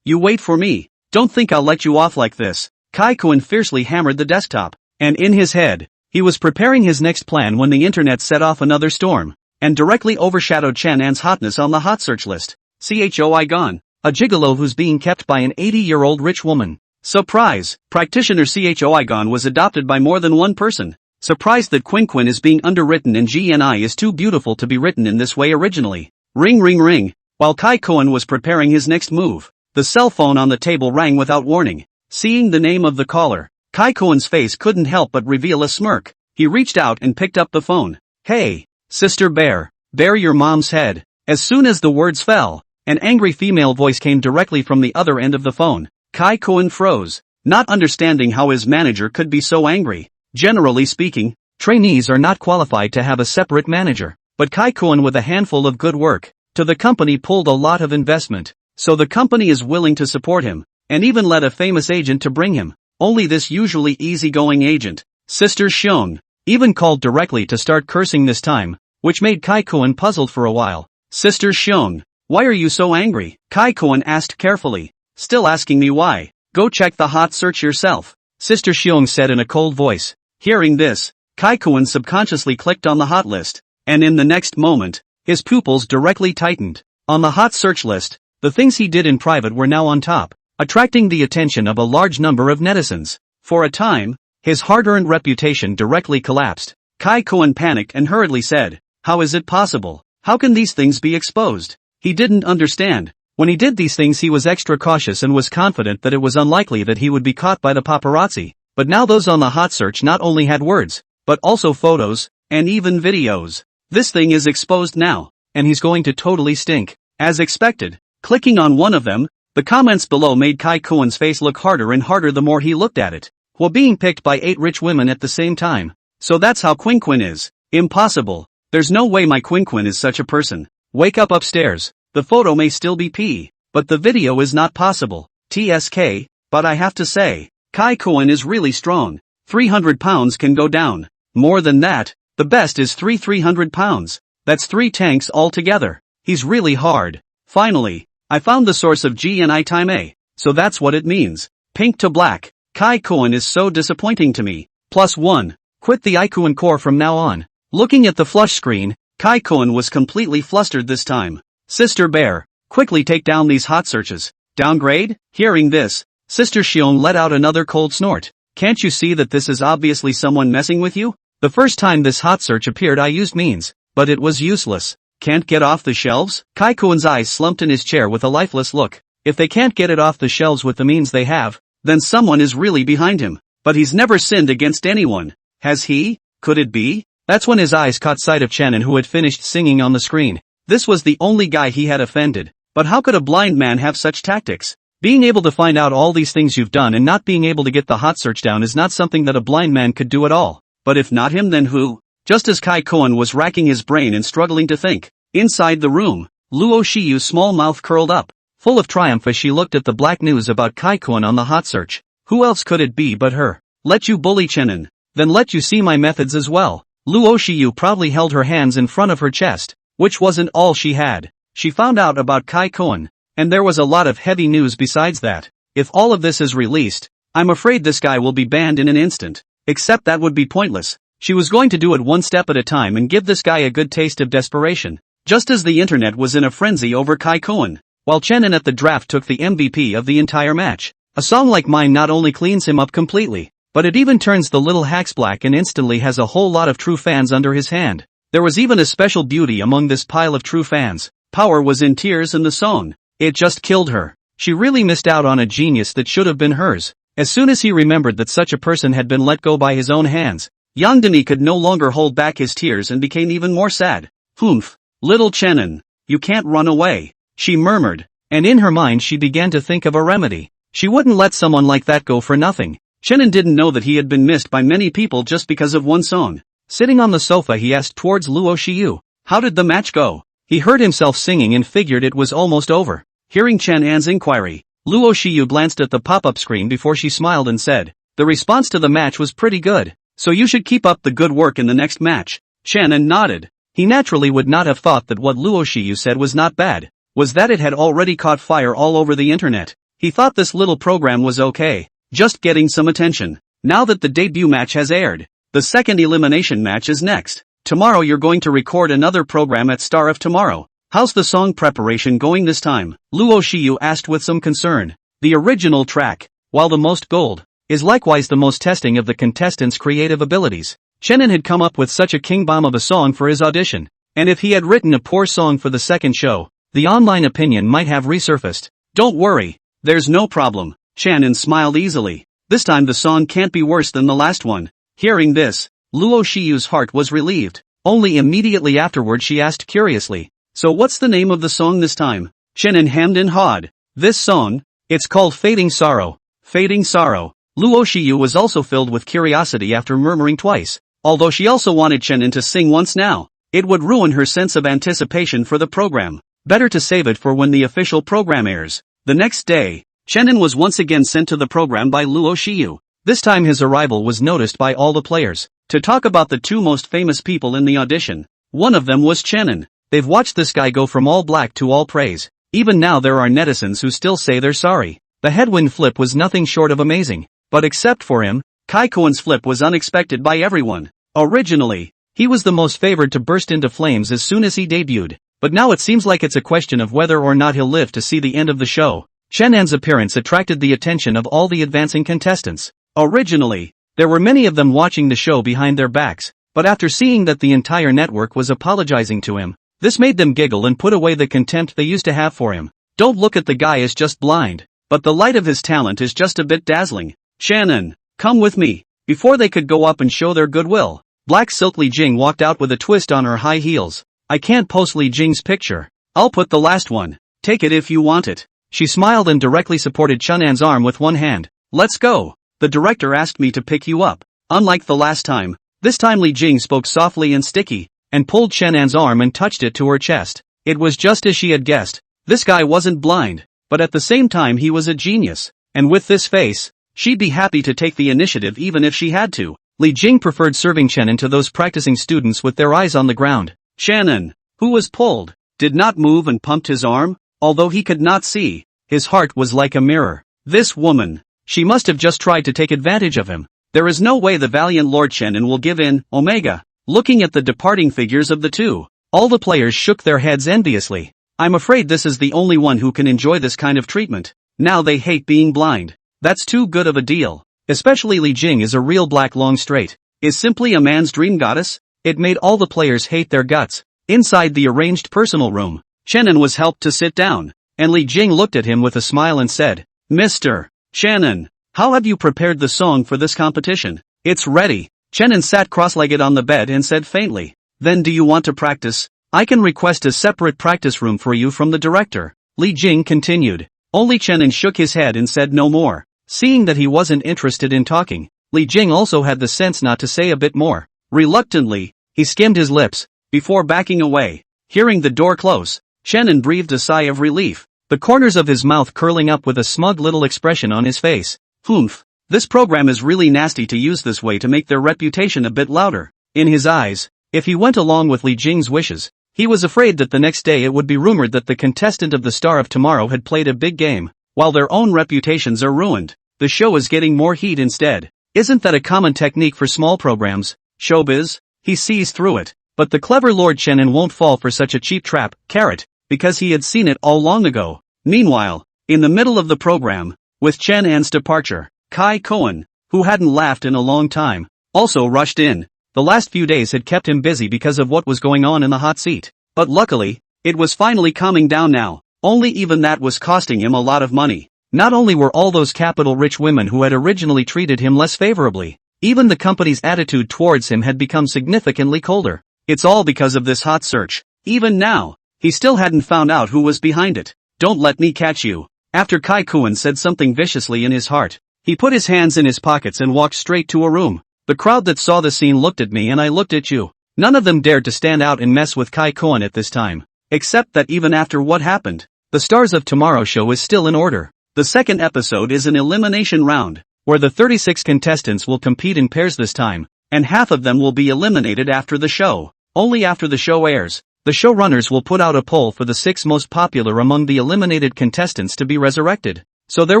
You wait for me. Don't think I'll let you off like this. Kai Koen fiercely hammered the desktop, and in his head, he was preparing his next plan when the internet set off another storm, and directly overshadowed Chenin's hotness on the hot search list. Choi gone, a gigolo who's being kept by an 80-year-old rich woman. Surprise! Practitioner Choi gone was adopted by more than one person. Surprised that Quinquin is being underwritten and GNI is too beautiful to be written in this way originally. Ring ring ring. While Kai Cohen was preparing his next move, the cell phone on the table rang without warning. Seeing the name of the caller, Kai Cohen's face couldn't help but reveal a smirk. He reached out and picked up the phone. Hey, Sister Bear, bare your mom's head. As soon as the words fell, an angry female voice came directly from the other end of the phone. Kai Cohen froze, not understanding how his manager could be so angry. Generally speaking, trainees are not qualified to have a separate manager, but Kai Cohen with a handful of good work to the company pulled a lot of investment, so the company is willing to support him, and even let a famous agent to bring him. Only this usually easygoing agent, Sister Xiong, even called directly to start cursing this time, which made Kai Cohen puzzled for a while. Sister Xiong, why are you so angry? Kai Cohen asked carefully. Still asking me why? Go check the hot search yourself, Sister Xiong said in a cold voice. Hearing this, Kai Cohen subconsciously clicked on the hot list, and in the next moment, his pupils directly tightened. On the hot search list, the things he did in private were now on top, attracting the attention of a large number of netizens. For a time, his hard-earned reputation directly collapsed. Kai Cohen panicked and hurriedly said, "How is it possible? How can these things be exposed?" He didn't understand. When he did these things he was extra cautious and was confident that it was unlikely that he would be caught by the paparazzi. But now those on the hot search not only had words, but also photos, and even videos. This thing is exposed now, and he's going to totally stink. As expected, clicking on one of them, the comments below made Kai Cohen's face look harder and harder the more he looked at it. While being picked by 8 rich women at the same time. So that's how Quinquin is. Impossible. There's no way my Quinquin is such a person. Wake up upstairs. The photo may still be P, but the video is not possible. TSK, but I have to say, Kai Cohen is really strong. 300 pounds can go down. More than that, the best is 300 pounds. That's 3 tanks altogether. He's really hard. Finally, I found the source of GNI time A, so that's what it means. Pink to black. Kai Cohen is so disappointing to me. +1. Quit the Ikuan core from now on. Looking at the flush screen, Kai Cohen was completely flustered this time. Sister Bear, quickly take down these hot searches. Downgrade? Hearing this, Sister Xiong let out another cold snort. Can't you see that this is obviously someone messing with you? The first time this hot search appeared I used means, but it was useless. Can't get off the shelves? Kai Cohen's eyes slumped in his chair with a lifeless look. If they can't get it off the shelves with the means they have, then someone is really behind him. But he's never sinned against anyone. Has he? Could it be? That's when his eyes caught sight of Chenin who had finished singing on the screen. This was the only guy he had offended. But how could a blind man have such tactics? Being able to find out all these things you've done and not being able to get the hot search down is not something that a blind man could do at all. But if not him then who? Just as Kai Cohen was racking his brain and struggling to think, inside the room, Luo Shiyu's small mouth curled up, full of triumph as she looked at the black news about Kai Cohen on the hot search. Who else could it be but her? Let you bully Chenin, then let you see my methods as well. Luo Shiyu proudly held her hands in front of her chest, which wasn't all she had. She found out about Kai Cohen, and there was a lot of heavy news besides that. If all of this is released, I'm afraid this guy will be banned in an instant. Except that would be pointless. She was going to do it one step at a time and give this guy a good taste of desperation. Just as the internet was in a frenzy over Kai Cohen, while Chenin at the draft took the MVP of the entire match. A song like mine not only cleans him up completely, but it even turns the little hacks black and instantly has a whole lot of true fans under his hand. There was even a special beauty among this pile of true fans. Power was in tears and the song, it just killed her. She really missed out on a genius that should have been hers. As soon as he remembered that such a person had been let go by his own hands, Yang Dini could no longer hold back his tears and became even more sad. Humph, little Chenin, you can't run away, she murmured, and in her mind she began to think of a remedy. She wouldn't let someone like that go for nothing. Chenin didn't know that he had been missed by many people just because of one song. Sitting on the sofa he asked towards Luo Shiyu, how did the match go? He heard himself singing and figured it was almost over. Hearing Chen An's inquiry, Luo Shiyu glanced at the pop-up screen before she smiled and said, the response to the match was pretty good, so you should keep up the good work in the next match. Chen An nodded. He naturally would not have thought that what Luo Shiyu said was not bad, was that it had already caught fire all over the internet. He thought this little program was okay, just getting some attention. Now that the debut match has aired, the second elimination match is next. Tomorrow you're going to record another program at Star of Tomorrow. How's the song preparation going this time? Luo Shiyu asked with some concern. The original track, while the most gold, is likewise the most testing of the contestants' creative abilities. Chenin had come up with such a king bomb of a song for his audition, and if he had written a poor song for the second show, the online opinion might have resurfaced. Don't worry, there's no problem. Chenin smiled easily. This time the song can't be worse than the last one. Hearing this, Luo Shiyu's heart was relieved. Only immediately afterward she asked curiously, so what's the name of the song this time? Chenin hemmed and hawed. This song? It's called Fading Sorrow. Fading Sorrow. Luo Shiyu was also filled with curiosity after murmuring twice. Although she also wanted Chenin to sing once now, it would ruin her sense of anticipation for the program. Better to save it for when the official program airs. The next day, Chenin was once again sent to the program by Luo Shiyu. This time his arrival was noticed by all the players. To talk about the two most famous people in the audition, one of them was Chenin. They've watched this guy go from all black to all praise. Even now there are netizens who still say they're sorry. The headwind flip was nothing short of amazing. But except for him, Kai Koen's flip was unexpected by everyone. Originally, he was the most favored to burst into flames as soon as he debuted. But now it seems like it's a question of whether or not he'll live to see the end of the show. Chenin's appearance attracted the attention of all the advancing contestants. Originally, there were many of them watching the show behind their backs, but after seeing that the entire network was apologizing to him, this made them giggle and put away the contempt they used to have for him. Don't look at the guy as just blind, but the light of his talent is just a bit dazzling. Chenin, come with me. Before they could go up and show their goodwill, Black Silk Li Jing walked out with a twist on her high heels. I can't post Li Jing's picture. I'll put the last one. Take it if you want it. She smiled and directly supported Chenin's arm with one hand. Let's go. The director asked me to pick you up. Unlike the last time, this time Li Jing spoke softly and sticky, and pulled Chenin's arm and touched it to her chest. It was just as she had guessed. This guy wasn't blind, but at the same time he was a genius. And with this face, she'd be happy to take the initiative even if she had to. Li Jing preferred serving Chenin to those practicing students with their eyes on the ground. Chenin, who was pulled, did not move and pumped his arm, although he could not see. His heart was like a mirror. This woman, she must have just tried to take advantage of him. There is no way the valiant Lord Chenin will give in. Omega. Looking at the departing figures of the two, all the players shook their heads enviously. I'm afraid this is the only one who can enjoy this kind of treatment. Now they hate being blind. That's too good of a deal. Especially Li Jing is a real black long straight. Is simply a man's dream goddess? It made all the players hate their guts. Inside the arranged personal room, Chenin was helped to sit down, and Li Jing looked at him with a smile and said, Mr. Chenin, how have you prepared the song for this competition? It's ready. Chenin sat cross-legged on the bed and said faintly, then do you want to practice? I can request a separate practice room for you from the director. Li Jing continued. Only Chenin shook his head and said no more. Seeing that he wasn't interested in talking, Li Jing also had the sense not to say a bit more. Reluctantly, he skimmed his lips, before backing away. Hearing the door close, Chenin breathed a sigh of relief, the corners of his mouth curling up with a smug little expression on his face. Humph. This program is really nasty to use this way to make their reputation a bit louder. In his eyes, if he went along with Li Jing's wishes, he was afraid that the next day it would be rumored that the contestant of the Star of Tomorrow had played a big game, while their own reputations are ruined. The show is getting more heat instead. Isn't that a common technique for small programs? Showbiz? He sees through it. But the clever Lord Chenin won't fall for such a cheap trap, carrot, because he had seen it all long ago. Meanwhile, in the middle of the program, with Chenin's departure, Kai Koen, who hadn't laughed in a long time, also rushed in. The last few days had kept him busy because of what was going on in the hot seat. But luckily, it was finally calming down now. Only even that was costing him a lot of money. Not only were all those capital-rich women who had originally treated him less favorably, even the company's attitude towards him had become significantly colder. It's all because of this hot search. Even now, he still hadn't found out who was behind it. Don't let me catch you. After Kai Koen said something viciously in his heart, he put his hands in his pockets and walked straight to a room. The crowd that saw the scene looked at me and I looked at you. None of them dared to stand out and mess with Kai Koen at this time. Except that even after what happened, the Stars of Tomorrow show is still in order. The second episode is an elimination round, where the 36 contestants will compete in pairs this time, and half of them will be eliminated after the show. Only after the show airs, the showrunners will put out a poll for the 6 most popular among the eliminated contestants to be resurrected. So there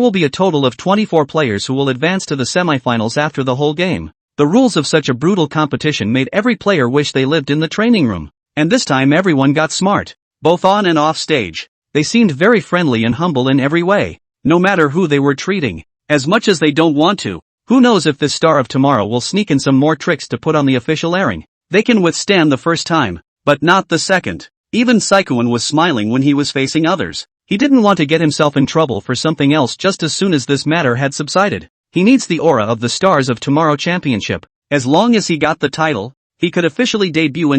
will be a total of 24 players who will advance to the semifinals after the whole game. The rules of such a brutal competition made every player wish they lived in the training room. And this time everyone got smart. both on and off stage. They seemed very friendly and humble in every way, no matter who they were treating. As much as they don't want to, who knows if this Star of Tomorrow will sneak in some more tricks to put on the official airing. They can withstand the first time, but not the second. Even Saikuin was smiling when he was facing others. He didn't want to get himself in trouble for something else just as soon as this matter had subsided. He needs the aura of the Stars of Tomorrow Championship. As long as he got the title, he could officially debut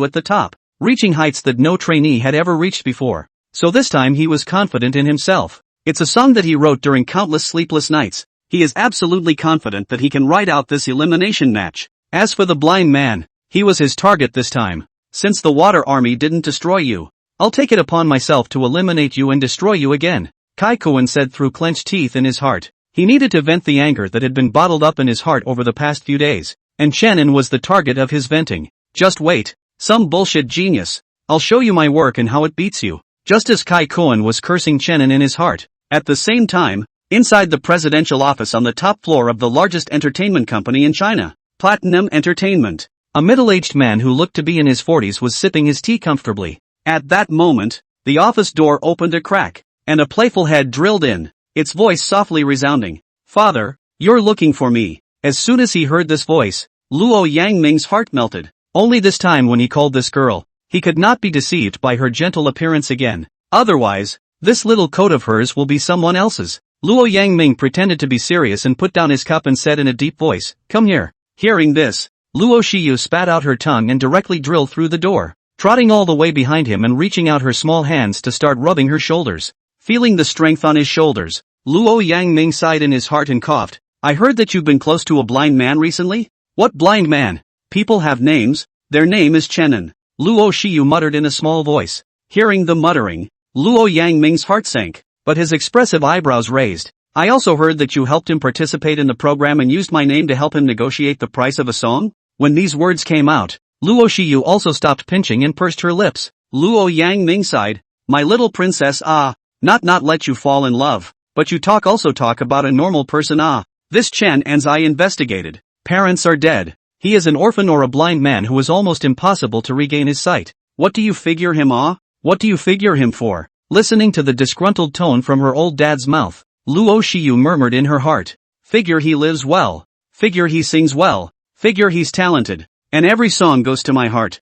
at the top, reaching heights that no trainee had ever reached before. So this time he was confident in himself. It's a song that he wrote during countless sleepless nights. He is absolutely confident that he can ride out this elimination match. As for the blind man, he was his target this time. Since the water army didn't destroy you, I'll take it upon myself to eliminate you and destroy you again, Kaikuin said through clenched teeth in his heart. He needed to vent the anger that had been bottled up in his heart over the past few days, and Chenin was the target of his venting. Just wait, some bullshit genius. I'll show you my work and how it beats you. Just as Kaikuin was cursing Chenin in his heart, at the same time, inside the presidential office on the top floor of the largest entertainment company in China, Platinum Entertainment, a middle-aged man who looked to be in his 40s was sipping his tea comfortably. At that moment, the office door opened a crack, and a playful head drilled in, its voice softly resounding. "Father, you're looking for me." As soon as he heard this voice, Luo Yangming's heart melted. Only this time when he called this girl, he could not be deceived by her gentle appearance again. Otherwise, this little coat of hers will be someone else's. Luo Yangming pretended to be serious and put down his cup and said in a deep voice, "Come here." Hearing this, Luo Shiyu spat out her tongue and directly drilled through the door, trotting all the way behind him and reaching out her small hands to start rubbing her shoulders. Feeling the strength on his shoulders, Luo Yangming sighed in his heart and coughed. "I heard that you've been close to a blind man recently?" "What blind man? People have names. Their name is Chenin," Luo Shiyu muttered in a small voice. Hearing the muttering, Luo Yangming's heart sank, but his expressive eyebrows raised. "I also heard that you helped him participate in the program and used my name to help him negotiate the price of a song?" When these words came out, Luo Shiyu also stopped pinching and pursed her lips. Luo Yangming sighed. "My little princess, not let you fall in love, but you also talk about a normal person, This Chen An's I investigated. Parents are dead. He is an orphan or a blind man who is almost impossible to regain his sight. What do you figure him, What do you figure him for?" Listening to the disgruntled tone from her old dad's mouth, Luo Shiyu murmured in her heart. "Figure he lives well. Figure he sings well. Figure he's talented. And every song goes to my heart."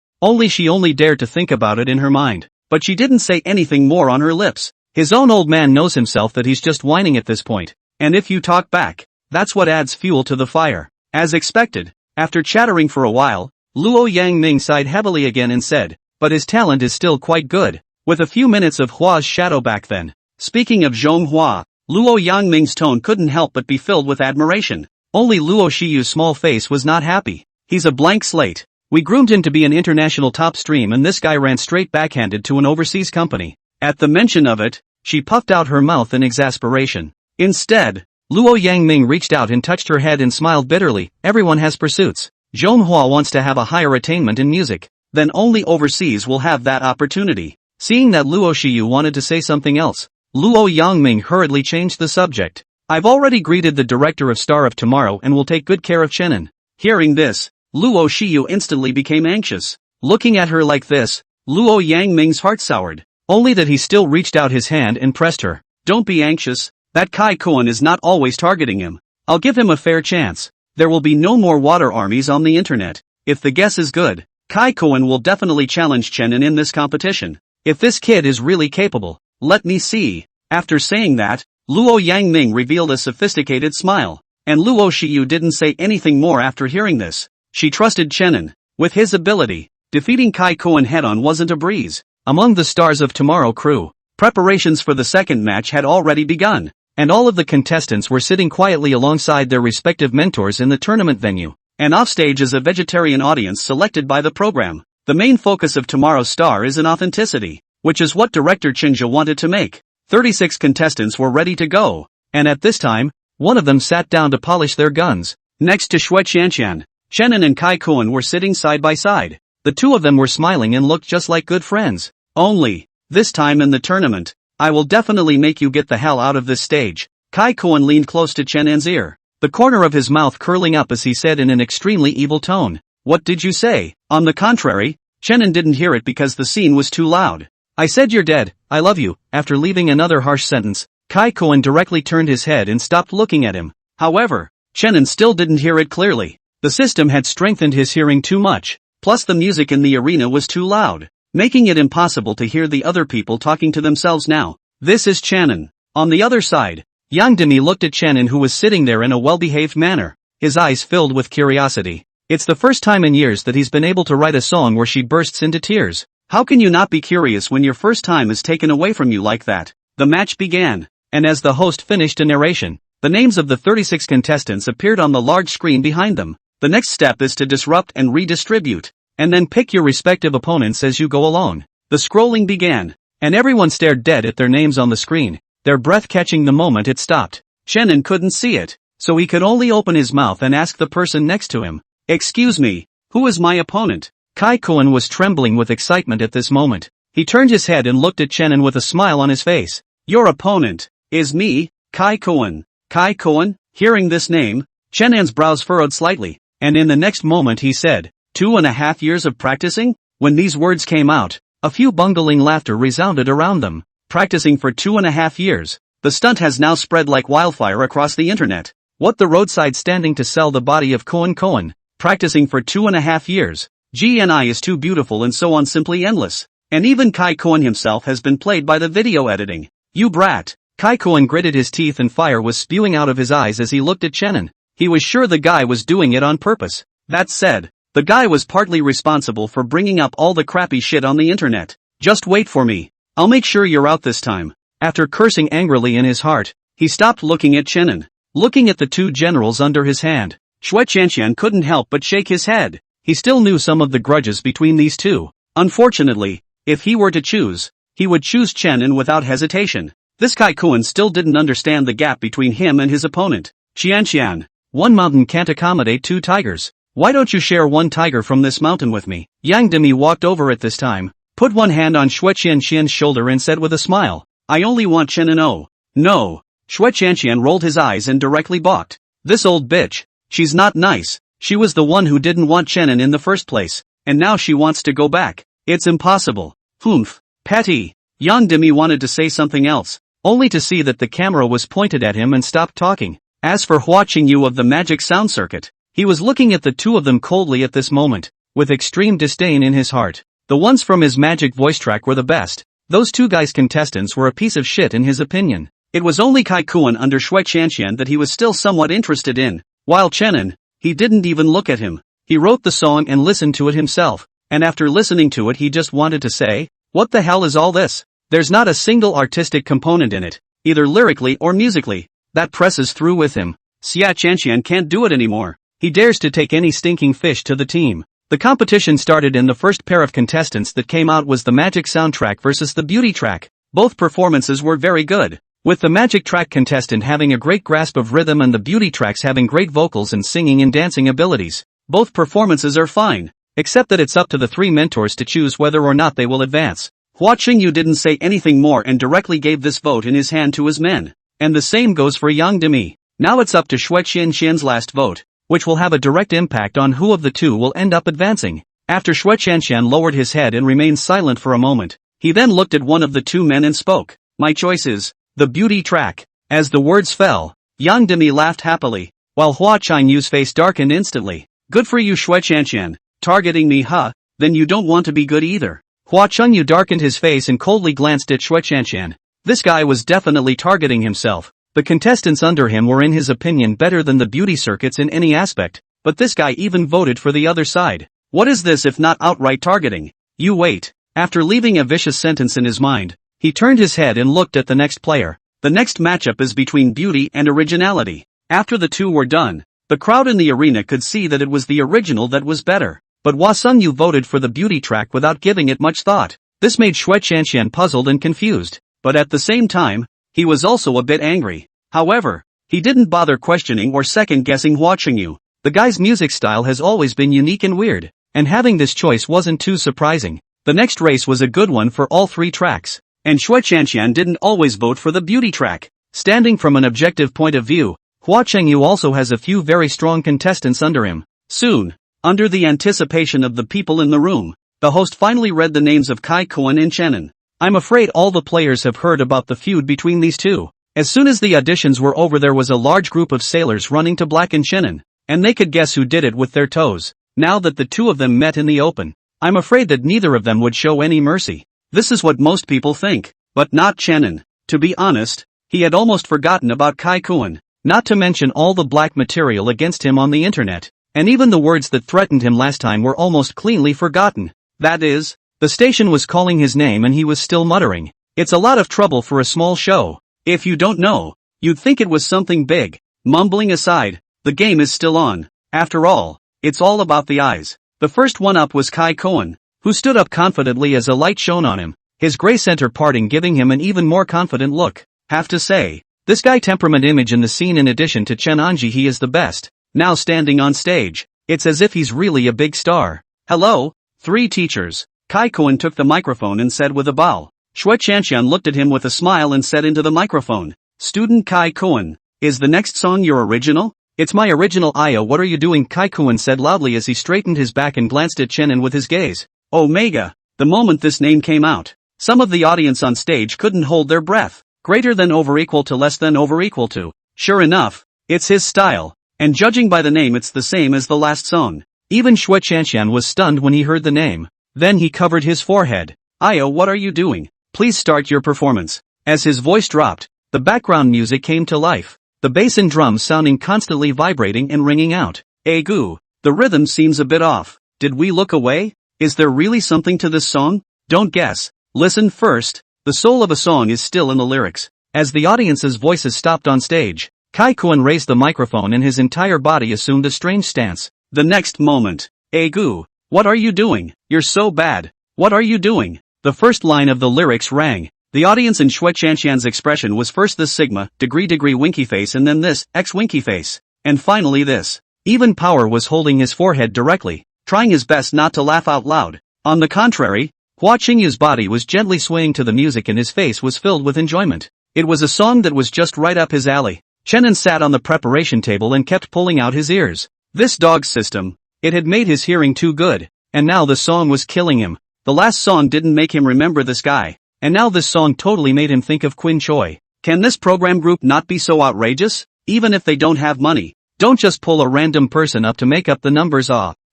She only dared to think about it in her mind, but she didn't say anything more on her lips. His own old man knows himself that he's just whining at this point, and if you talk back, that's what adds fuel to the fire. As expected, after chattering for a while, Luo Yangming sighed heavily again and said, "But his talent is still quite good." With a few minutes of Hua's shadow back then. Speaking of Zhong Hua, Luo Yangming's tone couldn't help but be filled with admiration. Only Luo Shiyu's small face was not happy. "He's a blank slate. We groomed him to be an international top stream and this guy ran straight backhanded to an overseas company." At the mention of it, she puffed out her mouth in exasperation. Instead, Luo Yangming reached out and touched her head and smiled bitterly. "Everyone has pursuits. Zhong Hua wants to have a higher attainment in music. Then only overseas will have that opportunity." Seeing that Luo Shiyu wanted to say something else, Luo Yangming hurriedly changed the subject. "I've already greeted the director of Star of Tomorrow and will take good care of Chenin." Hearing this, Luo Shiyu instantly became anxious. Looking at her like this, Luo Yangming's heart soured. Only that he still reached out his hand and pressed her. "Don't be anxious. That Kai Koen is not always targeting him. I'll give him a fair chance. There will be no more water armies on the internet. If the guess is good, Kai Koen will definitely challenge Chenin in this competition. If this kid is really capable, let me see." After saying that, Luo Yangming revealed a sophisticated smile, and Luo Shiyu didn't say anything more after hearing this. She trusted Chenin. With his ability, defeating Kai Koen head-on wasn't a breeze. Among the Stars of Tomorrow crew, preparations for the second match had already begun, and all of the contestants were sitting quietly alongside their respective mentors in the tournament venue. And offstage is a vegetarian audience selected by the program. The main focus of tomorrow's star is in authenticity, which is what director Chinja wanted to make. 36 contestants were ready to go, and at this time, one of them sat down to polish their guns. Next to Shui Qianqian, Chenin and Kai Koen were sitting side by side. The two of them were smiling and looked just like good friends. "Only, this time in the tournament, I will definitely make you get the hell out of this stage." Kai Koen leaned close to Chenin's ear, the corner of his mouth curling up as he said in an extremely evil tone, "What did you say?" On the contrary, Chenin didn't hear it because the scene was too loud. I said you're dead, I love you. After leaving another harsh sentence, Kai Koen directly turned his head and stopped looking at him. However, Chenin still didn't hear it clearly. The system had strengthened his hearing too much, plus the music in the arena was too loud, making it impossible to hear the other people talking to themselves now. This is Chenin. On the other side, Yang Demi looked at Chenin, who was sitting there in a well-behaved manner, his eyes filled with curiosity. It's the first time in years that he's been able to write a song where she bursts into tears. How can you not be curious when your first time is taken away from you like that? The match began, and as the host finished a narration, the names of the 36 contestants appeared on the large screen behind them. The next step is to disrupt and redistribute, and then pick your respective opponents as you go along. The scrolling began, and everyone stared dead at their names on the screen, their breath catching the moment it stopped. Chenin couldn't see it, so he could only open his mouth and ask the person next to him, "Excuse me, who is my opponent?" Kai Koen was trembling with excitement at this moment. He turned his head and looked at Chenin with a smile on his face. "Your opponent is me, Kai Koen." Kai Koen? Hearing this name, Chenin's brows furrowed slightly, and in the next moment he said, 2.5 years of practicing? When these words came out, a few bungling laughter resounded around them. Practicing for 2.5 years. The stunt has now spread like wildfire across the internet. What, the roadside standing to sell the body of Koen? Practicing for 2.5 years. GNI is too beautiful and so on, simply endless. And even Kai Koen himself has been played by the video editing. You brat. Kai Koen gritted his teeth and fire was spewing out of his eyes as he looked at Chenin. He was sure the guy was doing it on purpose. That said, the guy was partly responsible for bringing up all the crappy shit on the internet. Just wait for me. I'll make sure you're out this time. After cursing angrily in his heart, he stopped looking at Chenin. Looking at the two generals under his hand, Xue Qianqian couldn't help but shake his head. He still knew some of the grudges between these two. Unfortunately, if he were to choose, he would choose Chenin without hesitation. This Kai Koen still didn't understand the gap between him and his opponent. Qianqian, one mountain can't accommodate two tigers. Why don't you share one tiger from this mountain with me? Yang Demi walked over at this time, put one hand on Xue Qianqian's shoulder and said with a smile, "I only want Chenin. Oh, no." Xue Qianqian rolled his eyes and directly balked. This old bitch, she's not nice. She was the one who didn't want Chenin in the first place, and now she wants to go back. It's impossible. Humph. Petty. Yang Demi wanted to say something else, only to see that the camera was pointed at him and stopped talking. As for Hua Qingyu of the magic sound circuit, he was looking at the two of them coldly at this moment, with extreme disdain in his heart. The ones from his magic voice track were the best. Those two guys contestants were a piece of shit in his opinion. It was only Kai Koen under Xue Qianqian that he was still somewhat interested in, while Chenin, he didn't even look at him. He wrote the song and listened to it himself, and after listening to it he just wanted to say, what the hell is all this? There's not a single artistic component in it, either lyrically or musically. That presses through with him. Xue Qianqian can't do it anymore. He dares to take any stinking fish to the team. The competition started and the first pair of contestants that came out was the magic soundtrack versus the beauty track. Both performances were very good, with the magic track contestant having a great grasp of rhythm and the beauty tracks having great vocals and singing and dancing abilities. Both performances are fine, except that it's up to the three mentors to choose whether or not they will advance. Hua Qingyu didn't say anything more and directly gave this vote in his hand to his men. And the same goes for Yang Demi. Now it's up to Xue Qianqian's last vote, which will have a direct impact on who of the two will end up advancing. After Xue Qianqian lowered his head and remained silent for a moment, he then looked at one of the two men and spoke. My choice is the beauty track. As the words fell, Yang Demi laughed happily, while Hua Qingyu's face darkened instantly. Good for you, Xue Qianqian. Targeting me, huh? Then you don't want to be good either. Hua Qingyu darkened his face and coldly glanced at Xue Qianqian. This guy was definitely targeting himself. The contestants under him were in his opinion better than the beauty circuits in any aspect, but this guy even voted for the other side. What is this if not outright targeting? You wait. After leaving a vicious sentence in his mind, he turned his head and looked at the next player. The next matchup is between beauty and originality. After the two were done, the crowd in the arena could see that it was the original that was better, but Hua Sunyu voted for the beauty track without giving it much thought. This made Xue Qianqian puzzled and confused. But at the same time, he was also a bit angry. However, he didn't bother questioning or second-guessing Hua Qingyu. The guy's music style has always been unique and weird, and having this choice wasn't too surprising. The next race was a good one for all three tracks, and Xue Qianqian didn't always vote for the beauty track. Standing from an objective point of view, Hua Qingyu also has a few very strong contestants under him. Soon, under the anticipation of the people in the room, the host finally read the names of Kai Koen and Chenin. I'm afraid all the players have heard about the feud between these two. As soon as the auditions were over, there was a large group of sailors running to blacken Chenin, and they could guess who did it with their toes. Now that the two of them met in the open, I'm afraid that neither of them would show any mercy. This is what most people think, but not Chenin. To be honest, he had almost forgotten about Kai Kuan, not to mention all the black material against him on the internet, and even the words that threatened him last time were almost cleanly forgotten. That is, the station was calling his name and he was still muttering. It's a lot of trouble for a small show. If you don't know, you'd think it was something big. Mumbling aside, the game is still on. After all, it's all about the eyes. The first one up was Kai Kuan, who stood up confidently as a light shone on him, his gray center parting giving him an even more confident look. Have to say, this guy temperament image in the scene, in addition to Chen Anji, he is the best. Now standing on stage, it's as if he's really a big star. Hello, three teachers. Kai Kuan took the microphone and said with a bow. Shui Chanxian looked at him with a smile and said into the microphone, "Student Kai Kuan, is the next song your original?" "It's my original, Aya. What are you doing?" Kai Kuan said loudly as he straightened his back and glanced at Chenin with his gaze. Omega. The moment this name came out, some of the audience on stage couldn't hold their breath. Greater than over equal to less than over equal to. Sure enough, it's his style, and judging by the name it's the same as the last song. Even Shui Chanxian was stunned when he heard the name. Then he covered his forehead. "Aya, what are you doing? Please start your performance." As his voice dropped, the background music came to life, the bass and drums sounding constantly vibrating and ringing out. "Egu, the rhythm seems a bit off. Did we look away? Is there really something to this song? Don't guess. Listen first. The soul of a song is still in the lyrics." As the audience's voices stopped on stage, Kai Kuan raised the microphone and his entire body assumed a strange stance. The next moment, "Egu, what are you doing? You're so bad. What are you doing?" The first line of the lyrics rang. The audience in Shui Chanxian's expression was first this sigma, degree winky face, and then this, X winky face. And finally this. Even Power was holding his forehead directly, trying his best not to laugh out loud. On the contrary, Hua Qingyu's body was gently swaying to the music and his face was filled with enjoyment. It was a song that was just right up his alley. Chenin sat on the preparation table and kept pulling out his ears. This dog system, it had made his hearing too good, and now the song was killing him. The last song didn't make him remember this guy, and now this song totally made him think of Quinn Choi. Can this program group not be so outrageous? Even if they don't have money, don't just pull a random person up to make up the numbers.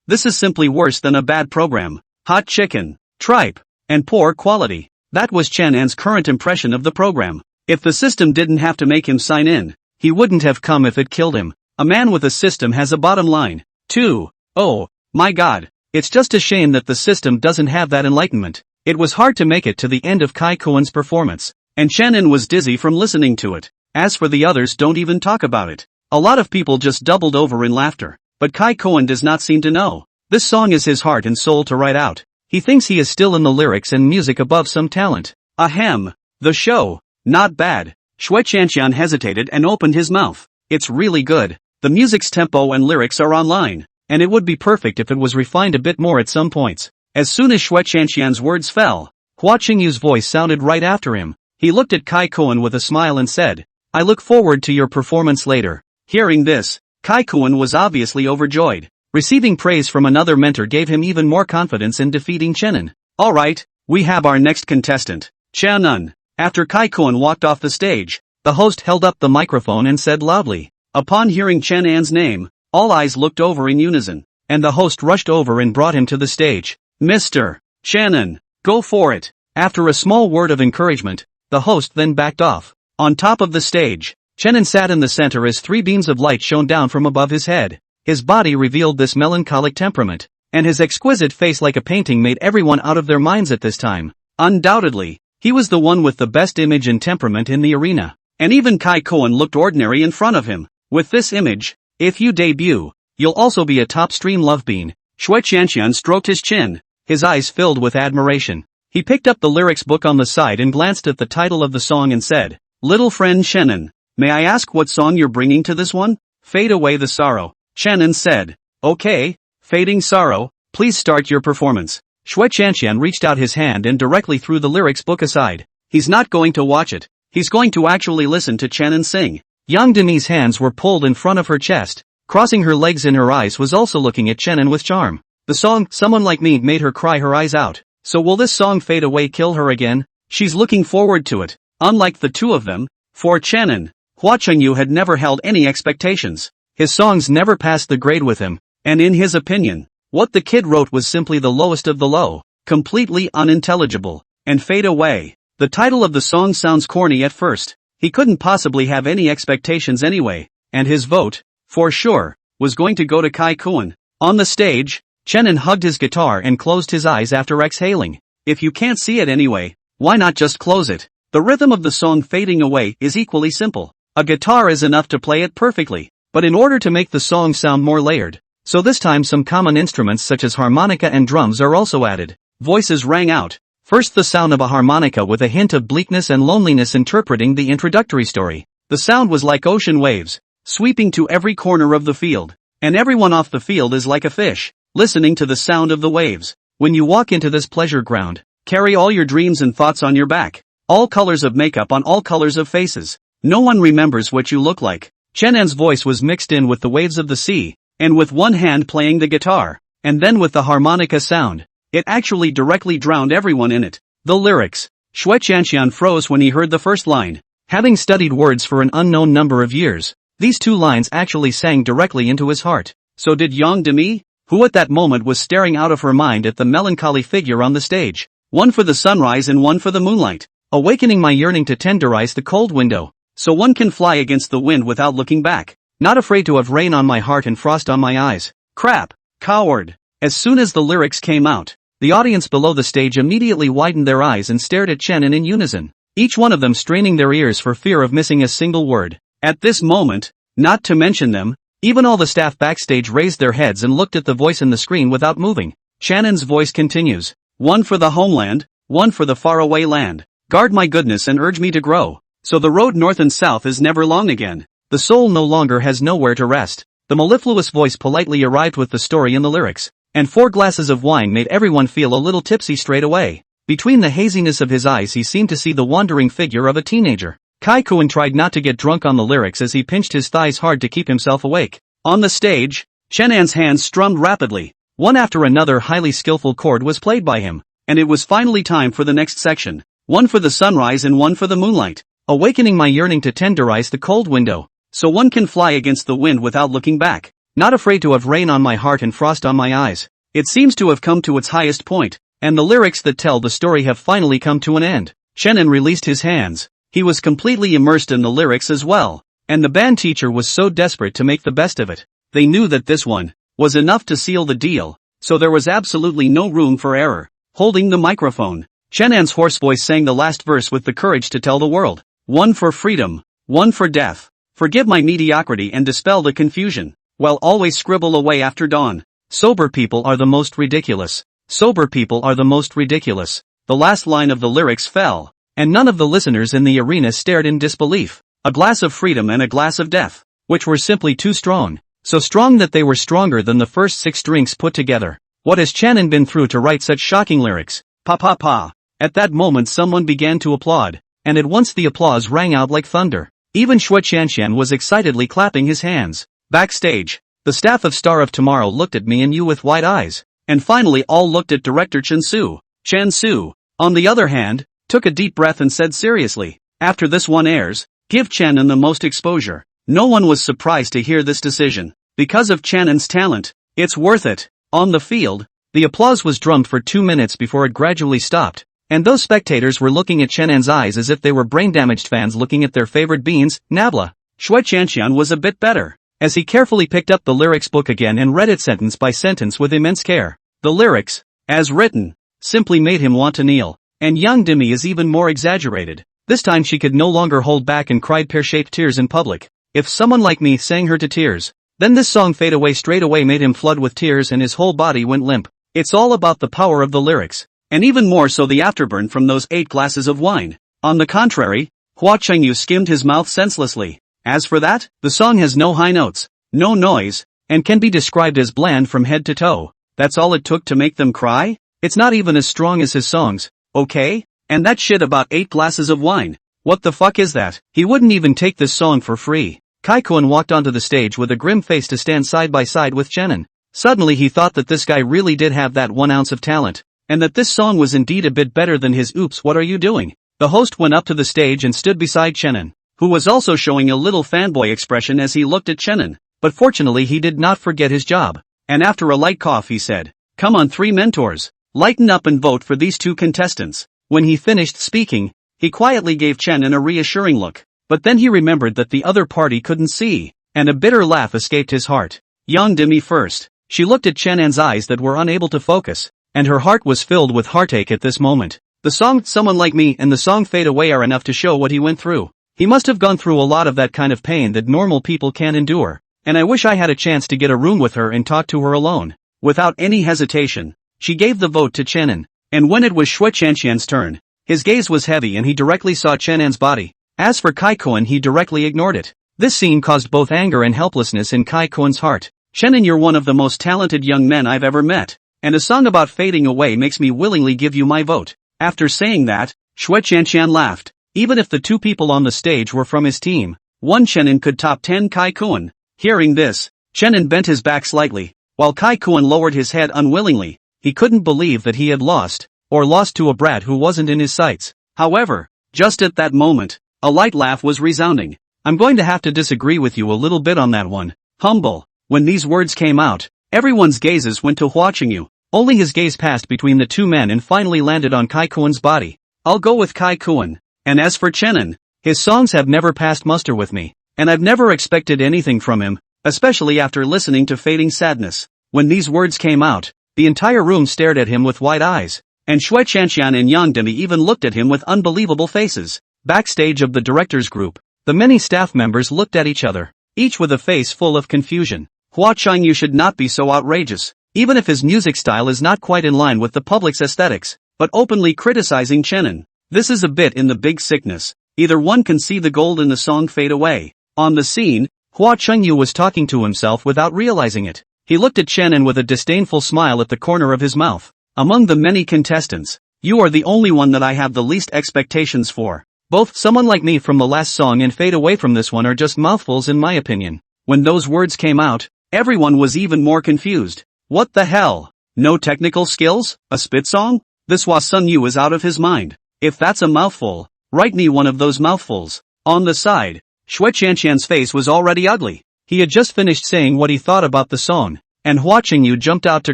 This is simply worse than a bad program. Hot chicken, tripe, and poor quality. That was Chen An's current impression of the program. If the system didn't have to make him sign in, he wouldn't have come if it killed him. A man with a system has a bottom line, too. Oh, my god. It's just a shame that the system doesn't have that enlightenment. It was hard to make it to the end of Kai Kuan's performance, and Chenin was dizzy from listening to it. As for the others, don't even talk about it. A lot of people just doubled over in laughter, but Kai Kuan does not seem to know. This song is his heart and soul to write out. He thinks he is still in the lyrics and music above some talent. Ahem. The show, not bad. Shui Chanxian hesitated and opened his mouth. It's really good. The music's tempo and lyrics are online, and it would be perfect if it was refined a bit more at some points. As soon as Shui Chanxian's words fell, Hua Qingyu's voice sounded right after him. He looked at Kai Kuan with a smile and said, "I look forward to your performance later." Hearing this, Kai Kuan was obviously overjoyed. Receiving praise from another mentor gave him even more confidence in defeating Chenin. Alright, we have our next contestant, Chenin. After Kai Kuan walked off the stage, the host held up the microphone and said loudly. Upon hearing Chen An's name, all eyes looked over in unison, and the host rushed over and brought him to the stage. "Mr. Chenin, go for it." After a small word of encouragement, the host then backed off. On top of the stage, Chenin sat in the center as three beams of light shone down from above his head. His body revealed this melancholic temperament, and his exquisite face like a painting made everyone out of their minds at this time. Undoubtedly, he was the one with the best image and temperament in the arena, and even Kai Kuan looked ordinary in front of him. With this image, if you debut, you'll also be a top stream love bean. Shui Chanxian stroked his chin, his eyes filled with admiration. He picked up the lyrics book on the side and glanced at the title of the song and said, "Little friend Chenin, may I ask what song you're bringing to this one?" "Fade Away the Sorrow." Chenin said. "Okay, Fading Sorrow, please start your performance." Shui Chanxian reached out his hand and directly threw the lyrics book aside. He's not going to watch it. He's going to actually listen to Chenin sing. Young Demi's hands were pulled in front of her chest. Crossing her legs and her eyes was also looking at Chenin with charm. The song, Someone Like Me, made her cry her eyes out. So will this song Fade Away kill her again? She's looking forward to it. Unlike the two of them, for Chenin, Hua Chengyu had never held any expectations. His songs never passed the grade with him, and in his opinion, what the kid wrote was simply the lowest of the low, completely unintelligible, and Fade Away. The title of the song sounds corny at first. He couldn't possibly have any expectations anyway, and his vote, for sure, was going to go to Kai Kuan. On the stage, Chenin hugged his guitar and closed his eyes after exhaling. If you can't see it anyway, why not just close it? The rhythm of the song Fading Away is equally simple. A guitar is enough to play it perfectly, but in order to make the song sound more layered, so this time some common instruments such as harmonica and drums are also added. Voices rang out. First the sound of a harmonica with a hint of bleakness and loneliness interpreting the introductory story. The sound was like ocean waves, sweeping to every corner of the field. And everyone off the field is like a fish, listening to the sound of the waves. When you walk into this pleasure ground, carry all your dreams and thoughts on your back. All colors of makeup on all colors of faces. No one remembers what you look like. Chenin's voice was mixed in with the waves of the sea, and with one hand playing the guitar, and then with the harmonica sound. It actually directly drowned everyone in it. The lyrics. Shui Qianxian froze when he heard the first line. Having studied words for an unknown number of years, these two lines actually sang directly into his heart. So did Yang Demi, who at that moment was staring out of her mind at the melancholy figure on the stage. One for the sunrise and one for the moonlight. Awakening my yearning to tenderize the cold window, so one can fly against the wind without looking back. Not afraid to have rain on my heart and frost on my eyes. Crap. Coward. As soon as the lyrics came out, the audience below the stage immediately widened their eyes and stared at Chenin in unison, each one of them straining their ears for fear of missing a single word. At this moment, not to mention them, even all the staff backstage raised their heads and looked at the voice in the screen without moving. Chenin's voice continues. One for the homeland, one for the faraway land. Guard my goodness and urge me to grow. So the road north and south is never long again. The soul no longer has nowhere to rest. The mellifluous voice politely arrived with the story in the lyrics. And 4 glasses of wine made everyone feel a little tipsy straight away. Between the haziness of his eyes he seemed to see the wandering figure of a teenager. Kai Kuan tried not to get drunk on the lyrics as he pinched his thighs hard to keep himself awake. On the stage, Chenin's hands strummed rapidly. One after another highly skillful chord was played by him, and it was finally time for the next section. One for the sunrise and one for the moonlight. Awakening my yearning to tenderize the cold window, so one can fly against the wind without looking back. Not afraid to have rain on my heart and frost on my eyes. It seems to have come to its highest point, and the lyrics that tell the story have finally come to an end. Chenin released his hands. He was completely immersed in the lyrics as well, and the band teacher was so desperate to make the best of it. They knew that this one was enough to seal the deal, so there was absolutely no room for error. Holding the microphone, Chenin's hoarse voice sang the last verse with the courage to tell the world. One for freedom, one for death. Forgive my mediocrity and dispel the confusion. While always scribble away after dawn. Sober people are the most ridiculous. Sober people are the most ridiculous. The last line of the lyrics fell, and none of the listeners in the arena stared in disbelief. A glass of freedom and a glass of death, which were simply too strong. So strong that they were stronger than the first 6 drinks put together. What has Chenin been through to write such shocking lyrics? Pa pa pa. At that moment someone began to applaud, and at once the applause rang out like thunder. Even Shui Qianxian was excitedly clapping his hands. Backstage, the staff of Star of Tomorrow looked at me and you with wide eyes, and finally all looked at director Chen Su. Chen Su, on the other hand, took a deep breath and said seriously, after this one airs, give Chenin the most exposure. No one was surprised to hear this decision. Because of Chenin's talent, it's worth it. On the field, the applause was drummed for 2 minutes before it gradually stopped, and those spectators were looking at Chenin's eyes as if they were brain-damaged fans looking at their favorite beans, Nabla. Shui Qianxian was a bit better, as he carefully picked up the lyrics book again and read it sentence by sentence with immense care. The lyrics, as written, simply made him want to kneel. And Yang Demi is even more exaggerated. This time she could no longer hold back and cried pear-shaped tears in public. If someone like me sang her to tears, then this song Fade Away straight away made him flood with tears and his whole body went limp. It's all about the power of the lyrics, and even more so the afterburn from those 8 glasses of wine. On the contrary, Hua Chengyu skimmed his mouth senselessly. As for that, the song has no high notes, no noise, and can be described as bland from head to toe. That's all it took to make them cry? It's not even as strong as his songs, okay? And that shit about 8 glasses of wine. What the fuck is that? He wouldn't even take this song for free. Kai Kuan walked onto the stage with a grim face to stand side by side with Chenin. Suddenly he thought that this guy really did have that 1 ounce of talent, and that this song was indeed a bit better than his oops what are you doing? The host went up to the stage and stood beside Chenin, who was also showing a little fanboy expression as he looked at Chenin, but fortunately he did not forget his job. And after a light cough he said, "Come on, three mentors, lighten up and vote for these two contestants." When he finished speaking, he quietly gave Chenin a reassuring look, but then he remembered that the other party couldn't see, and a bitter laugh escaped his heart. Young Demi first. She looked at Chenin's eyes that were unable to focus, and her heart was filled with heartache at this moment. The song "Someone Like Me" and the song "Fade Away" are enough to show what he went through. He must have gone through a lot of that kind of pain that normal people can't endure, and I wish I had a chance to get a room with her and talk to her alone. Without any hesitation, she gave the vote to Chenin, and when it was Shui Qianqian's turn, his gaze was heavy and he directly saw Chenin's body. As for Kai Kuan, he directly ignored it. This scene caused both anger and helplessness in Kai Kuan's heart. "Chenin, you're one of the most talented young men I've ever met, and a song about fading away makes me willingly give you my vote." After saying that, Shui Qianqian laughed. Even if the two people on the stage were from his team, one Chenin could top 10 Kai Kuan. Hearing this, Chenin bent his back slightly, while Kai Kuan lowered his head unwillingly. He couldn't believe that he had lost to a brat who wasn't in his sights. However, just at that moment, a light laugh was resounding. "I'm going to have to disagree with you a little bit on that one. Humble." When these words came out, everyone's gazes went to Hua Chengyu. Only his gaze passed between the two men and finally landed on Kai Kuan's body. "I'll go with Kai Kuan. And as for Chenin, his songs have never passed muster with me, and I've never expected anything from him, especially after listening to Fading Sadness." When these words came out, the entire room stared at him with wide eyes, and Shui Qianqian and Yang Demi even looked at him with unbelievable faces. Backstage of the director's group, the many staff members looked at each other, each with a face full of confusion. Hua Chengyu should not be so outrageous, even if his music style is not quite in line with the public's aesthetics, but openly criticizing Chenin. This is a bit in the big sickness. Either one can see the gold in the song "Fade Away." On the scene, Hua Chengyu was talking to himself without realizing it. He looked at Chenin with a disdainful smile at the corner of his mouth. "Among the many contestants, you are the only one that I have the least expectations for. Both "Someone Like Me" from the last song and "Fade Away" from this one are just mouthfuls in my opinion." When those words came out, everyone was even more confused. What the hell? No technical skills? A spit song? This Hua Sun Yu is out of his mind. If that's a mouthful, write me one of those mouthfuls. On the side, Shui Qianqian's face was already ugly. He had just finished saying what he thought about the song, and Hua Chengyu jumped out to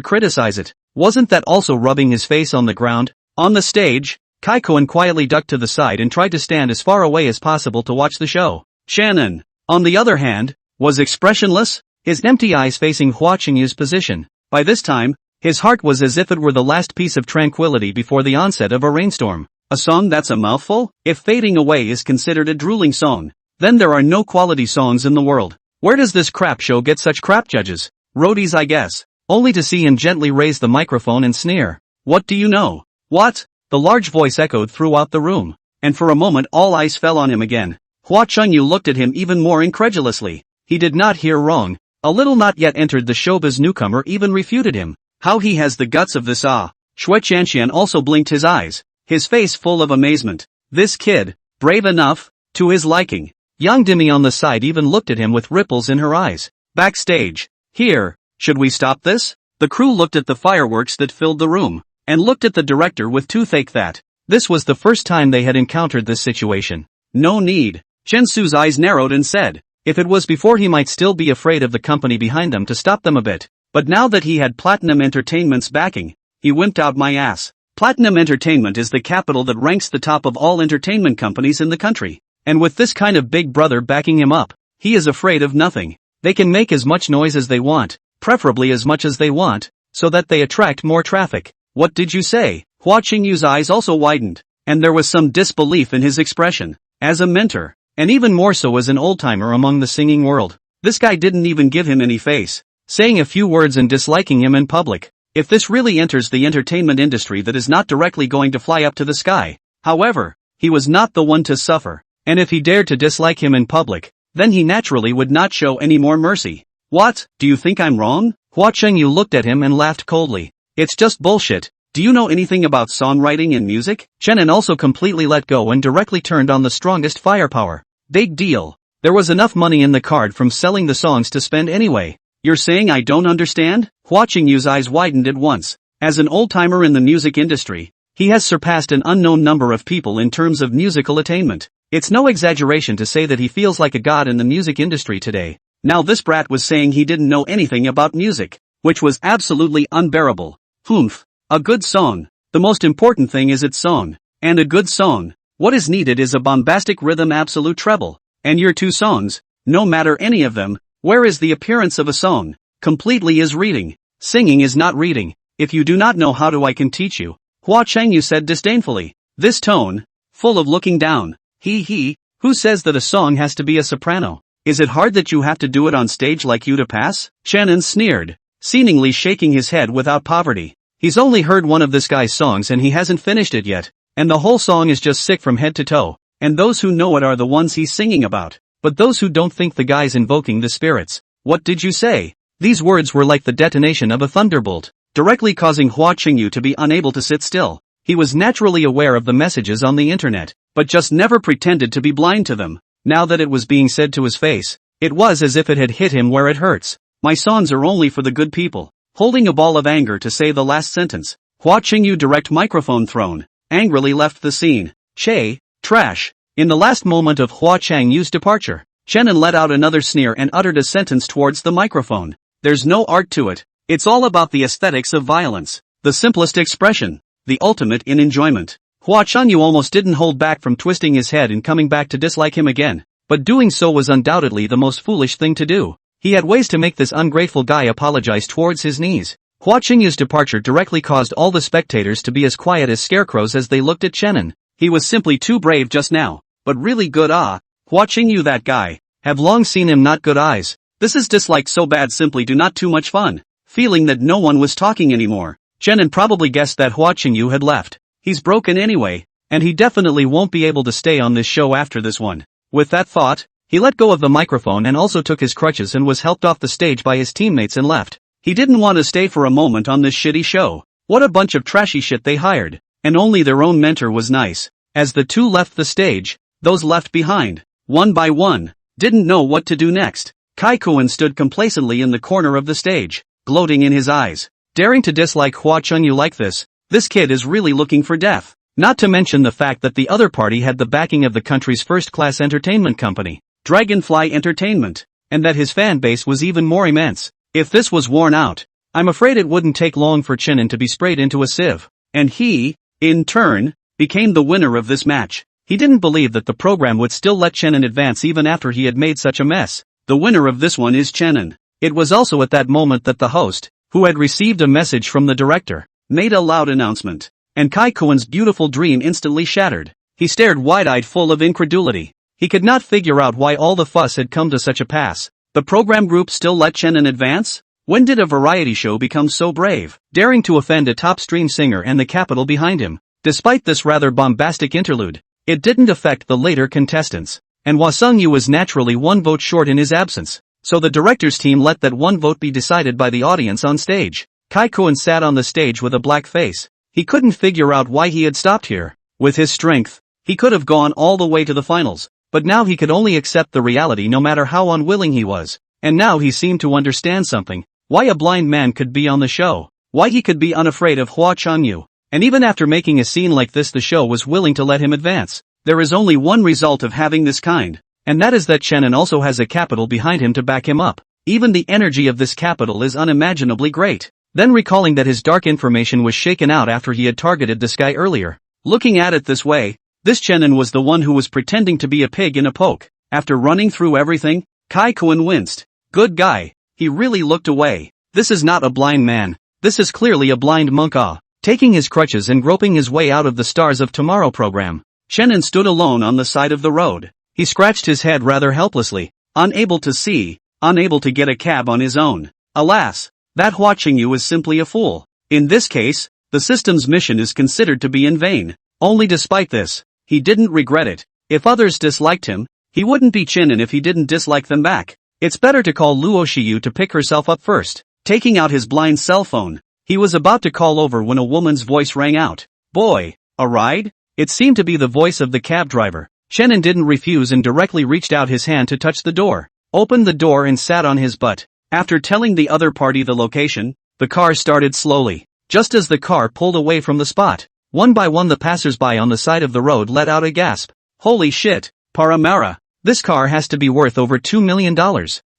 criticize it. Wasn't that also rubbing his face on the ground? On the stage, Kai Kuan quietly ducked to the side and tried to stand as far away as possible to watch the show. Chenin, on the other hand, was expressionless, his empty eyes facing Hua Chengyu's position. By this time, his heart was as if it were the last piece of tranquility before the onset of a rainstorm. A song that's a mouthful? If "Fading Away" is considered a drooling song, then there are no quality songs in the world. Where does this crap show get such crap judges? Roadies, I guess. Only to see him gently raise the microphone and sneer. "What do you know?" "What?" The large voice echoed throughout the room, and for a moment all eyes fell on him again. Hua Chengyu looked at him even more incredulously. He did not hear wrong. A little not yet entered the showbiz newcomer even refuted him. How he has the guts of this Shui Qianqian also blinked his eyes, his face full of amazement. This kid, brave enough, to his liking. Young Demi on the side even looked at him with ripples in her eyes. Backstage. "Here, should we stop this?" The crew looked at the fireworks that filled the room, and looked at the director with toothache that. This was the first time they had encountered this situation. "No need." Chen Su's eyes narrowed and said, if it was before he might still be afraid of the company behind them to stop them a bit, but now that he had Platinum Entertainment's backing, he wimped out my ass. Platinum Entertainment is the capital that ranks the top of all entertainment companies in the country, and with this kind of big brother backing him up, he is afraid of nothing. They can make as much noise as they want, preferably as much as they want, so that they attract more traffic. "What did you say?" Hua Chengyu's eyes also widened, and there was some disbelief in his expression. As a mentor, and even more so as an old-timer among the singing world, this guy didn't even give him any face, saying a few words and disliking him in public. If this really enters the entertainment industry, that is not directly going to fly up to the sky. However, he was not the one to suffer, and if he dared to dislike him in public, then he naturally would not show any more mercy. "What, do you think I'm wrong?" Hua Chengyu looked at him and laughed coldly. "It's just bullshit. Do you know anything about songwriting and music?" Chenin also completely let go and directly turned on the strongest firepower. "Big deal. There was enough money in the card from selling the songs to spend anyway. You're saying I don't understand?" Hua Chengyu's eyes widened at once. As an old-timer in the music industry, He has surpassed an unknown number of people in terms of musical attainment. It's no exaggeration to say that he feels like a god in the music industry today. Now this brat was saying he didn't know anything about music, which was absolutely unbearable. Humph. A good song. The most important thing is its song. And a good song. What is needed is a bombastic rhythm absolute treble. And your two songs, no matter any of them, where is the appearance of a song? Completely is reading. Singing is not reading. If you do not know how to I can teach you. Hua Chengyu said disdainfully. This tone, full of looking down. Who says that a song has to be a soprano? Is it hard that you have to do it on stage like you to pass? Shannon sneered, seemingly shaking his head without poverty. He's only heard one of this guy's songs and he hasn't finished it yet. And the whole song is just sick from head to toe. And those who know it are the ones he's singing about. But those who don't think the guy's invoking the spirits. What did you say? These words were like the detonation of a thunderbolt, directly causing Hua Qingyu to be unable to sit still. He was naturally aware of the messages on the internet, but just never pretended to be blind to them. Now that it was being said to his face, it was as if it had hit him where it hurts. My songs are only for the good people. Holding a ball of anger to say the last sentence, Hua Qingyu direct microphone thrown, angrily left the scene. Che, trash. In the last moment of Hua Changyu's departure, Chenin let out another sneer and uttered a sentence towards the microphone. There's no art to it. It's all about the aesthetics of violence. The simplest expression. The ultimate in enjoyment. Hua Chanyu almost didn't hold back from twisting his head and coming back to dislike him again. But doing so was undoubtedly the most foolish thing to do. He had ways to make this ungrateful guy apologize towards his knees. Hua Qingyu's departure directly caused all the spectators to be as quiet as scarecrows as they looked at Chenin. He was simply too brave just now. But really good Hua Qingyu that guy. Have long seen him not good eyes. This is dislike so bad simply do not too much fun. Feeling that no one was talking anymore. Chenin probably guessed that Hua Qingyu had left. He's broken anyway, and he definitely won't be able to stay on this show after this one. With that thought, he let go of the microphone and also took his crutches and was helped off the stage by his teammates and left. He didn't want to stay for a moment on this shitty show. What a bunch of trashy shit they hired. And only their own mentor was nice. As the two left the stage, those left behind, one by one, didn't know what to do next. Kai Kuan stood complacently in the corner of the stage, gloating in his eyes. Daring to dislike Hua Chengyu like this kid is really looking for death. Not to mention the fact that the other party had the backing of the country's first-class entertainment company, Dragonfly Entertainment, and that his fan base was even more immense. If this was worn out, I'm afraid it wouldn't take long for Chenin to be sprayed into a sieve. And he, in turn, became the winner of this match. He didn't believe that the program would still let Chenin advance even after he had made such a mess. The winner of this one is Chenin. It was also at that moment that the host, who had received a message from the director, made a loud announcement. And Kai Kuan's beautiful dream instantly shattered. He stared wide-eyed full of incredulity. He could not figure out why all the fuss had come to such a pass. The program group still let Chenin advance? When did a variety show become so brave, daring to offend a top-stream singer and the capital behind him? Despite this rather bombastic interlude, it didn't affect the later contestants. And Hua Sungyu was naturally one vote short in his absence. So the director's team let that one vote be decided by the audience on stage. Kai Kuan sat on the stage with a black face. He couldn't figure out why he had stopped here. With his strength, he could have gone all the way to the finals, but now he could only accept the reality no matter how unwilling he was. And now he seemed to understand something. Why a blind man could be on the show. Why he could be unafraid of Hua Chengyu. And even after making a scene like this the show was willing to let him advance. There is only one result of having this kind. And that is that Chenin also has a capital behind him to back him up. Even the energy of this capital is unimaginably great. Then recalling that his dark information was shaken out after he had targeted this guy earlier. Looking at it this way, this Chenin was the one who was pretending to be a pig in a poke. After running through everything, Kai Kuan winced. Good guy. He really looked away. This is not a blind man. This is clearly a blind monk. Taking his crutches and groping his way out of the Stars of Tomorrow program, Chenin stood alone on the side of the road. He scratched his head rather helplessly, unable to see, unable to get a cab on his own. Alas, that Hua Qingyu is simply a fool. In this case, the system's mission is considered to be in vain. Only despite this, he didn't regret it. If others disliked him, he wouldn't be Chenin if he didn't dislike them back. It's better to call Luo Shiyu to pick herself up first. Taking out his blind cell phone, he was about to call over when a woman's voice rang out. Boy, a ride? It seemed to be the voice of the cab driver. Chenin didn't refuse and directly reached out his hand to touch the door, opened the door and sat on his butt. After telling the other party the location, the car started slowly. Just as the car pulled away from the spot, One by one the passers-by on the side of the road let out a gasp. Holy shit, Paramara. This car has to be worth over $2 million.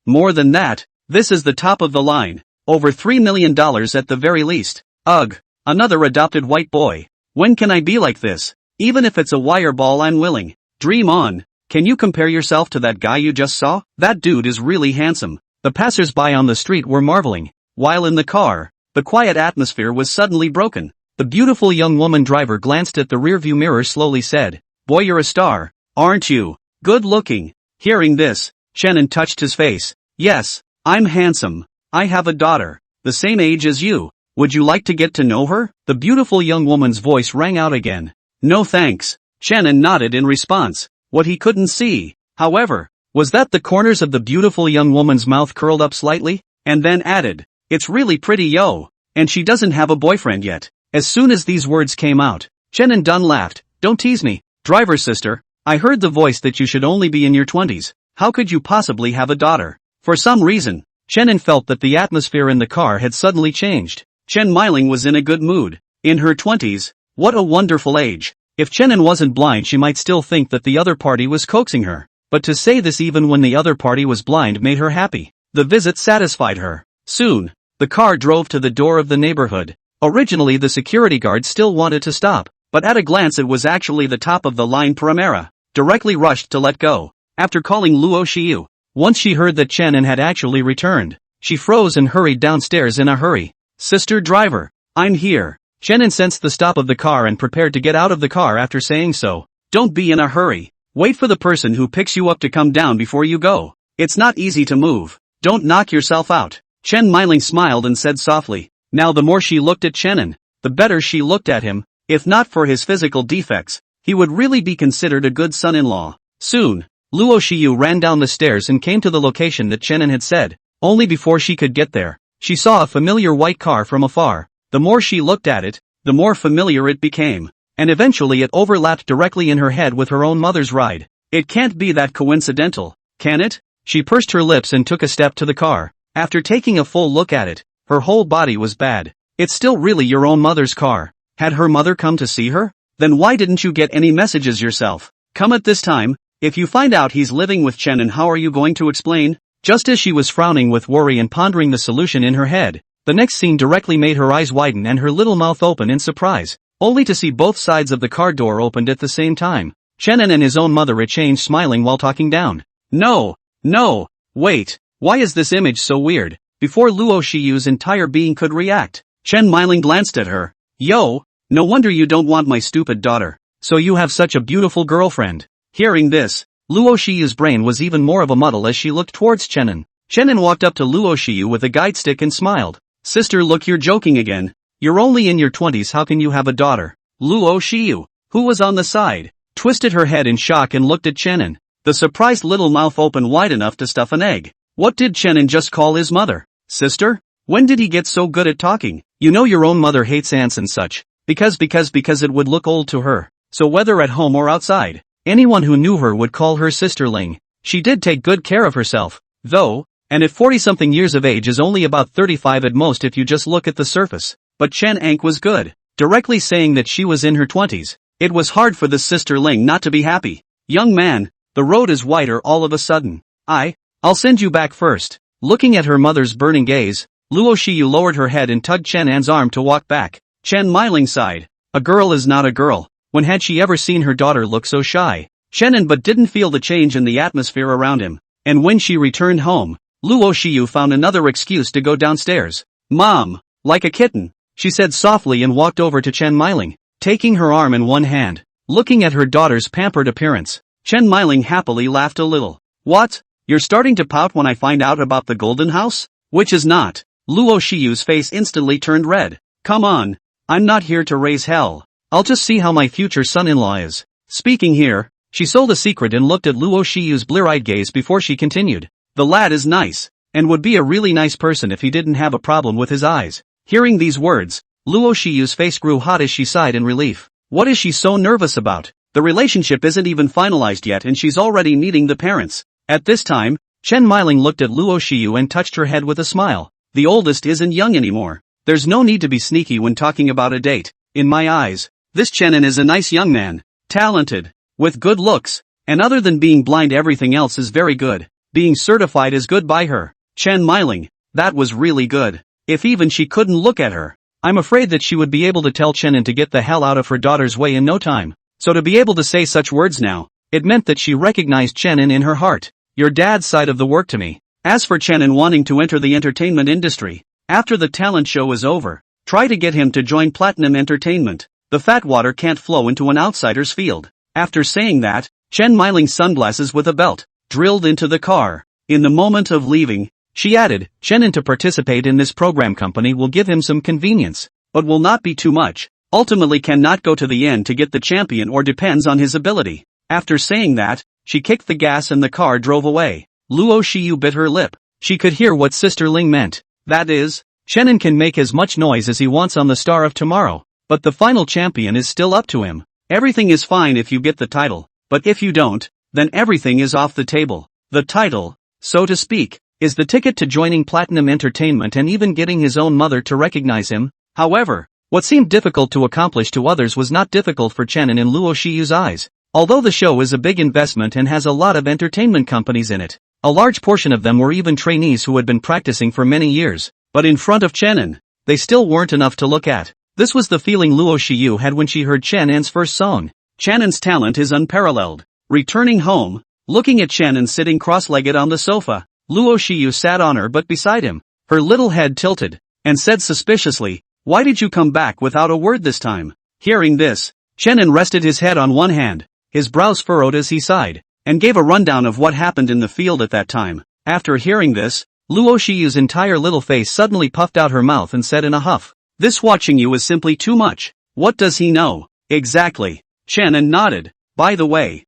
More than that, this is the top of the line. Over $3 million at the very least. Ugh, another adopted white boy. When can I be like this? Even if it's a wire ball, I'm willing. Dream on. Can you compare yourself to that guy you just saw? That dude is really handsome. The passers-by on the street were marveling. While in the car, the quiet atmosphere was suddenly broken. The beautiful young woman driver glanced at the rearview mirror, slowly said, "Boy, you're a star, aren't you? Good looking." Hearing this, Shannon touched his face. "Yes, I'm handsome. I have a daughter, the same age as you. Would you like to get to know her?" The beautiful young woman's voice rang out again. "No thanks." Shannon nodded in response. What he couldn't see, however, was that the corners of the beautiful young woman's mouth curled up slightly, and then added, "It's really pretty, yo. And she doesn't have a boyfriend yet." As soon as these words came out, Shannon Dunn laughed. "Don't tease me, driver sister. I heard the voice that you should only be in your 20s. How could you possibly have a daughter?" For some reason, Shannon felt that the atmosphere in the car had suddenly changed. Chen Meiling was in a good mood. In her 20s, what a wonderful age. If Shannon wasn't blind, she might still think that the other party was coaxing her. But to say this even when the other party was blind made her happy. The visit satisfied her. Soon, the car drove to the door of the neighborhood. Originally the security guard still wanted to stop, but at a glance it was actually the top of the line Primera. Directly rushed to let go. After calling Luo Xiu, once she heard that Shannon had actually returned, she froze and hurried downstairs in a hurry. "Sister driver, I'm here." Shannon sensed the stop of the car and prepared to get out of the car after saying so. "Don't be in a hurry. Wait for the person who picks you up to come down before you go. It's not easy to move. Don't knock yourself out." Chen Meiling smiled and said softly. Now the more she looked at Shannon, the better she looked at him. If not for his physical defects, he would really be considered a good son-in-law. Soon, Luo Xiu ran down the stairs and came to the location that Shannon had said. Only before she could get there, she saw a familiar white car from afar. The more she looked at it, the more familiar it became, and eventually it overlapped directly in her head with her own mother's ride. It can't be that coincidental, can it? She pursed her lips and took a step to the car. After taking a full look at it, her whole body was bad. It's still really your own mother's car. Had her mother come to see her? Then why didn't you get any messages yourself? Come at this time. If you find out he's living with Chen, and how are you going to explain? Just as she was frowning with worry and pondering the solution in her head, the next scene directly made her eyes widen and her little mouth open in surprise, only to see both sides of the car door opened at the same time. Shannon and his own mother exchanged smiling while talking down. No, wait, why is this image so weird? Before Luo Xiu's entire being could react, Chen Meiling glanced at her. Yo, no wonder you don't want my stupid daughter. So you have such a beautiful girlfriend. Hearing this, Luo Xiu's brain was even more of a muddle as she looked towards Shannon. Shannon walked up to Luo Xiu with a guide stick and smiled. Sister, look, you're joking again. You're only in your 20s, how can you have a daughter? Luo Xiu, who was on the side, twisted her head in shock and looked at Shannon. The surprised little mouth opened wide enough to stuff an egg. What did Shannon just call his mother? Sister? When did he get so good at talking? You know your own mother hates aunts and such. Because it would look old to her. So whether at home or outside, anyone who knew her would call her sisterling. She did take good care of herself, though, and at 40-something years of age is only about 35 at most if you just look at the surface. But Chen Ank was good, directly saying that she was in her 20s. It was hard for the sisterling not to be happy. Young man, the road is wider all of a sudden. I'll send you back first. Looking at her mother's burning gaze, Luo Xiu lowered her head and tugged Chen An's arm to walk back. Chen Meiling sighed. A girl is not a girl. When had she ever seen her daughter look so shy? Shannon but didn't feel the change in the atmosphere around him. And when she returned home, Luo Xiu found another excuse to go downstairs. Mom, like a kitten, she said softly and walked over to Chen Meiling, taking her arm in one hand. Looking at her daughter's pampered appearance, Chen Meiling happily laughed a little. What? You're starting to pout when I find out about the golden house? Which is not. Luo Xiu's face instantly turned red. Come on, I'm not here to raise hell. I'll just see how my future son-in-law is. Speaking here, she sold a secret and looked at Luo Xiu's blear-eyed gaze before she continued. The lad is nice, and would be a really nice person if he didn't have a problem with his eyes. Hearing these words, Luo Xiu's face grew hot as she sighed in relief. What is she so nervous about? The relationship isn't even finalized yet and she's already meeting the parents. At this time, Chen Meiling looked at Luo Xiu and touched her head with a smile. The oldest isn't young anymore. There's no need to be sneaky when talking about a date. In my eyes, This Chenin is a nice young man, talented, with good looks, and other than being blind everything else is very good. Being certified is good by her. Chen Miling, that was really good. If even she couldn't look at her, I'm afraid that she would be able to tell Chenin to get the hell out of her daughter's way in no time. So to be able to say such words now, it meant that she recognized Chenin in her heart. Your dad's side of the work to me. As for Chenin wanting to enter the entertainment industry, after the talent show is over, try to get him to join Platinum Entertainment. The fat water can't flow into an outsider's field. After saying that, Chen Miling's sunglasses with a belt drilled into the car. In the moment of leaving, she added, Chenin to participate in this program company will give him some convenience, but will not be too much. Ultimately cannot go to the end to get the champion or depends on his ability. After saying that, she kicked the gas and the car drove away. Luo Shiyu bit her lip. She could hear what Sister Ling meant. That is, Chenin can make as much noise as he wants on the Star of Tomorrow, but the final champion is still up to him. Everything is fine if you get the title, but if you don't, then everything is off the table. The title, so to speak, is the ticket to joining Platinum Entertainment and even getting his own mother to recognize him. However, what seemed difficult to accomplish to others was not difficult for Chenin in Luo Shiyu's eyes. Although the show is a big investment and has a lot of entertainment companies in it, a large portion of them were even trainees who had been practicing for many years, but in front of Chenin, they still weren't enough to look at. This was the feeling Luo Shiyu had when she heard Chenin's first song. Chenin's talent is unparalleled. Returning home, looking at Chenin sitting cross-legged on the sofa, Luo Shiyu sat on her but beside him, her little head tilted, and said suspiciously, "Why did you come back without a word this time?" Hearing this, Chenin rested his head on one hand, his brows furrowed as he sighed, and gave a rundown of what happened in the field at that time. After hearing this, Luo Shiyu's entire little face suddenly puffed out her mouth and said in a huff, "This watching you is simply too much. What does he know?" Exactly. Chenin nodded. By the way,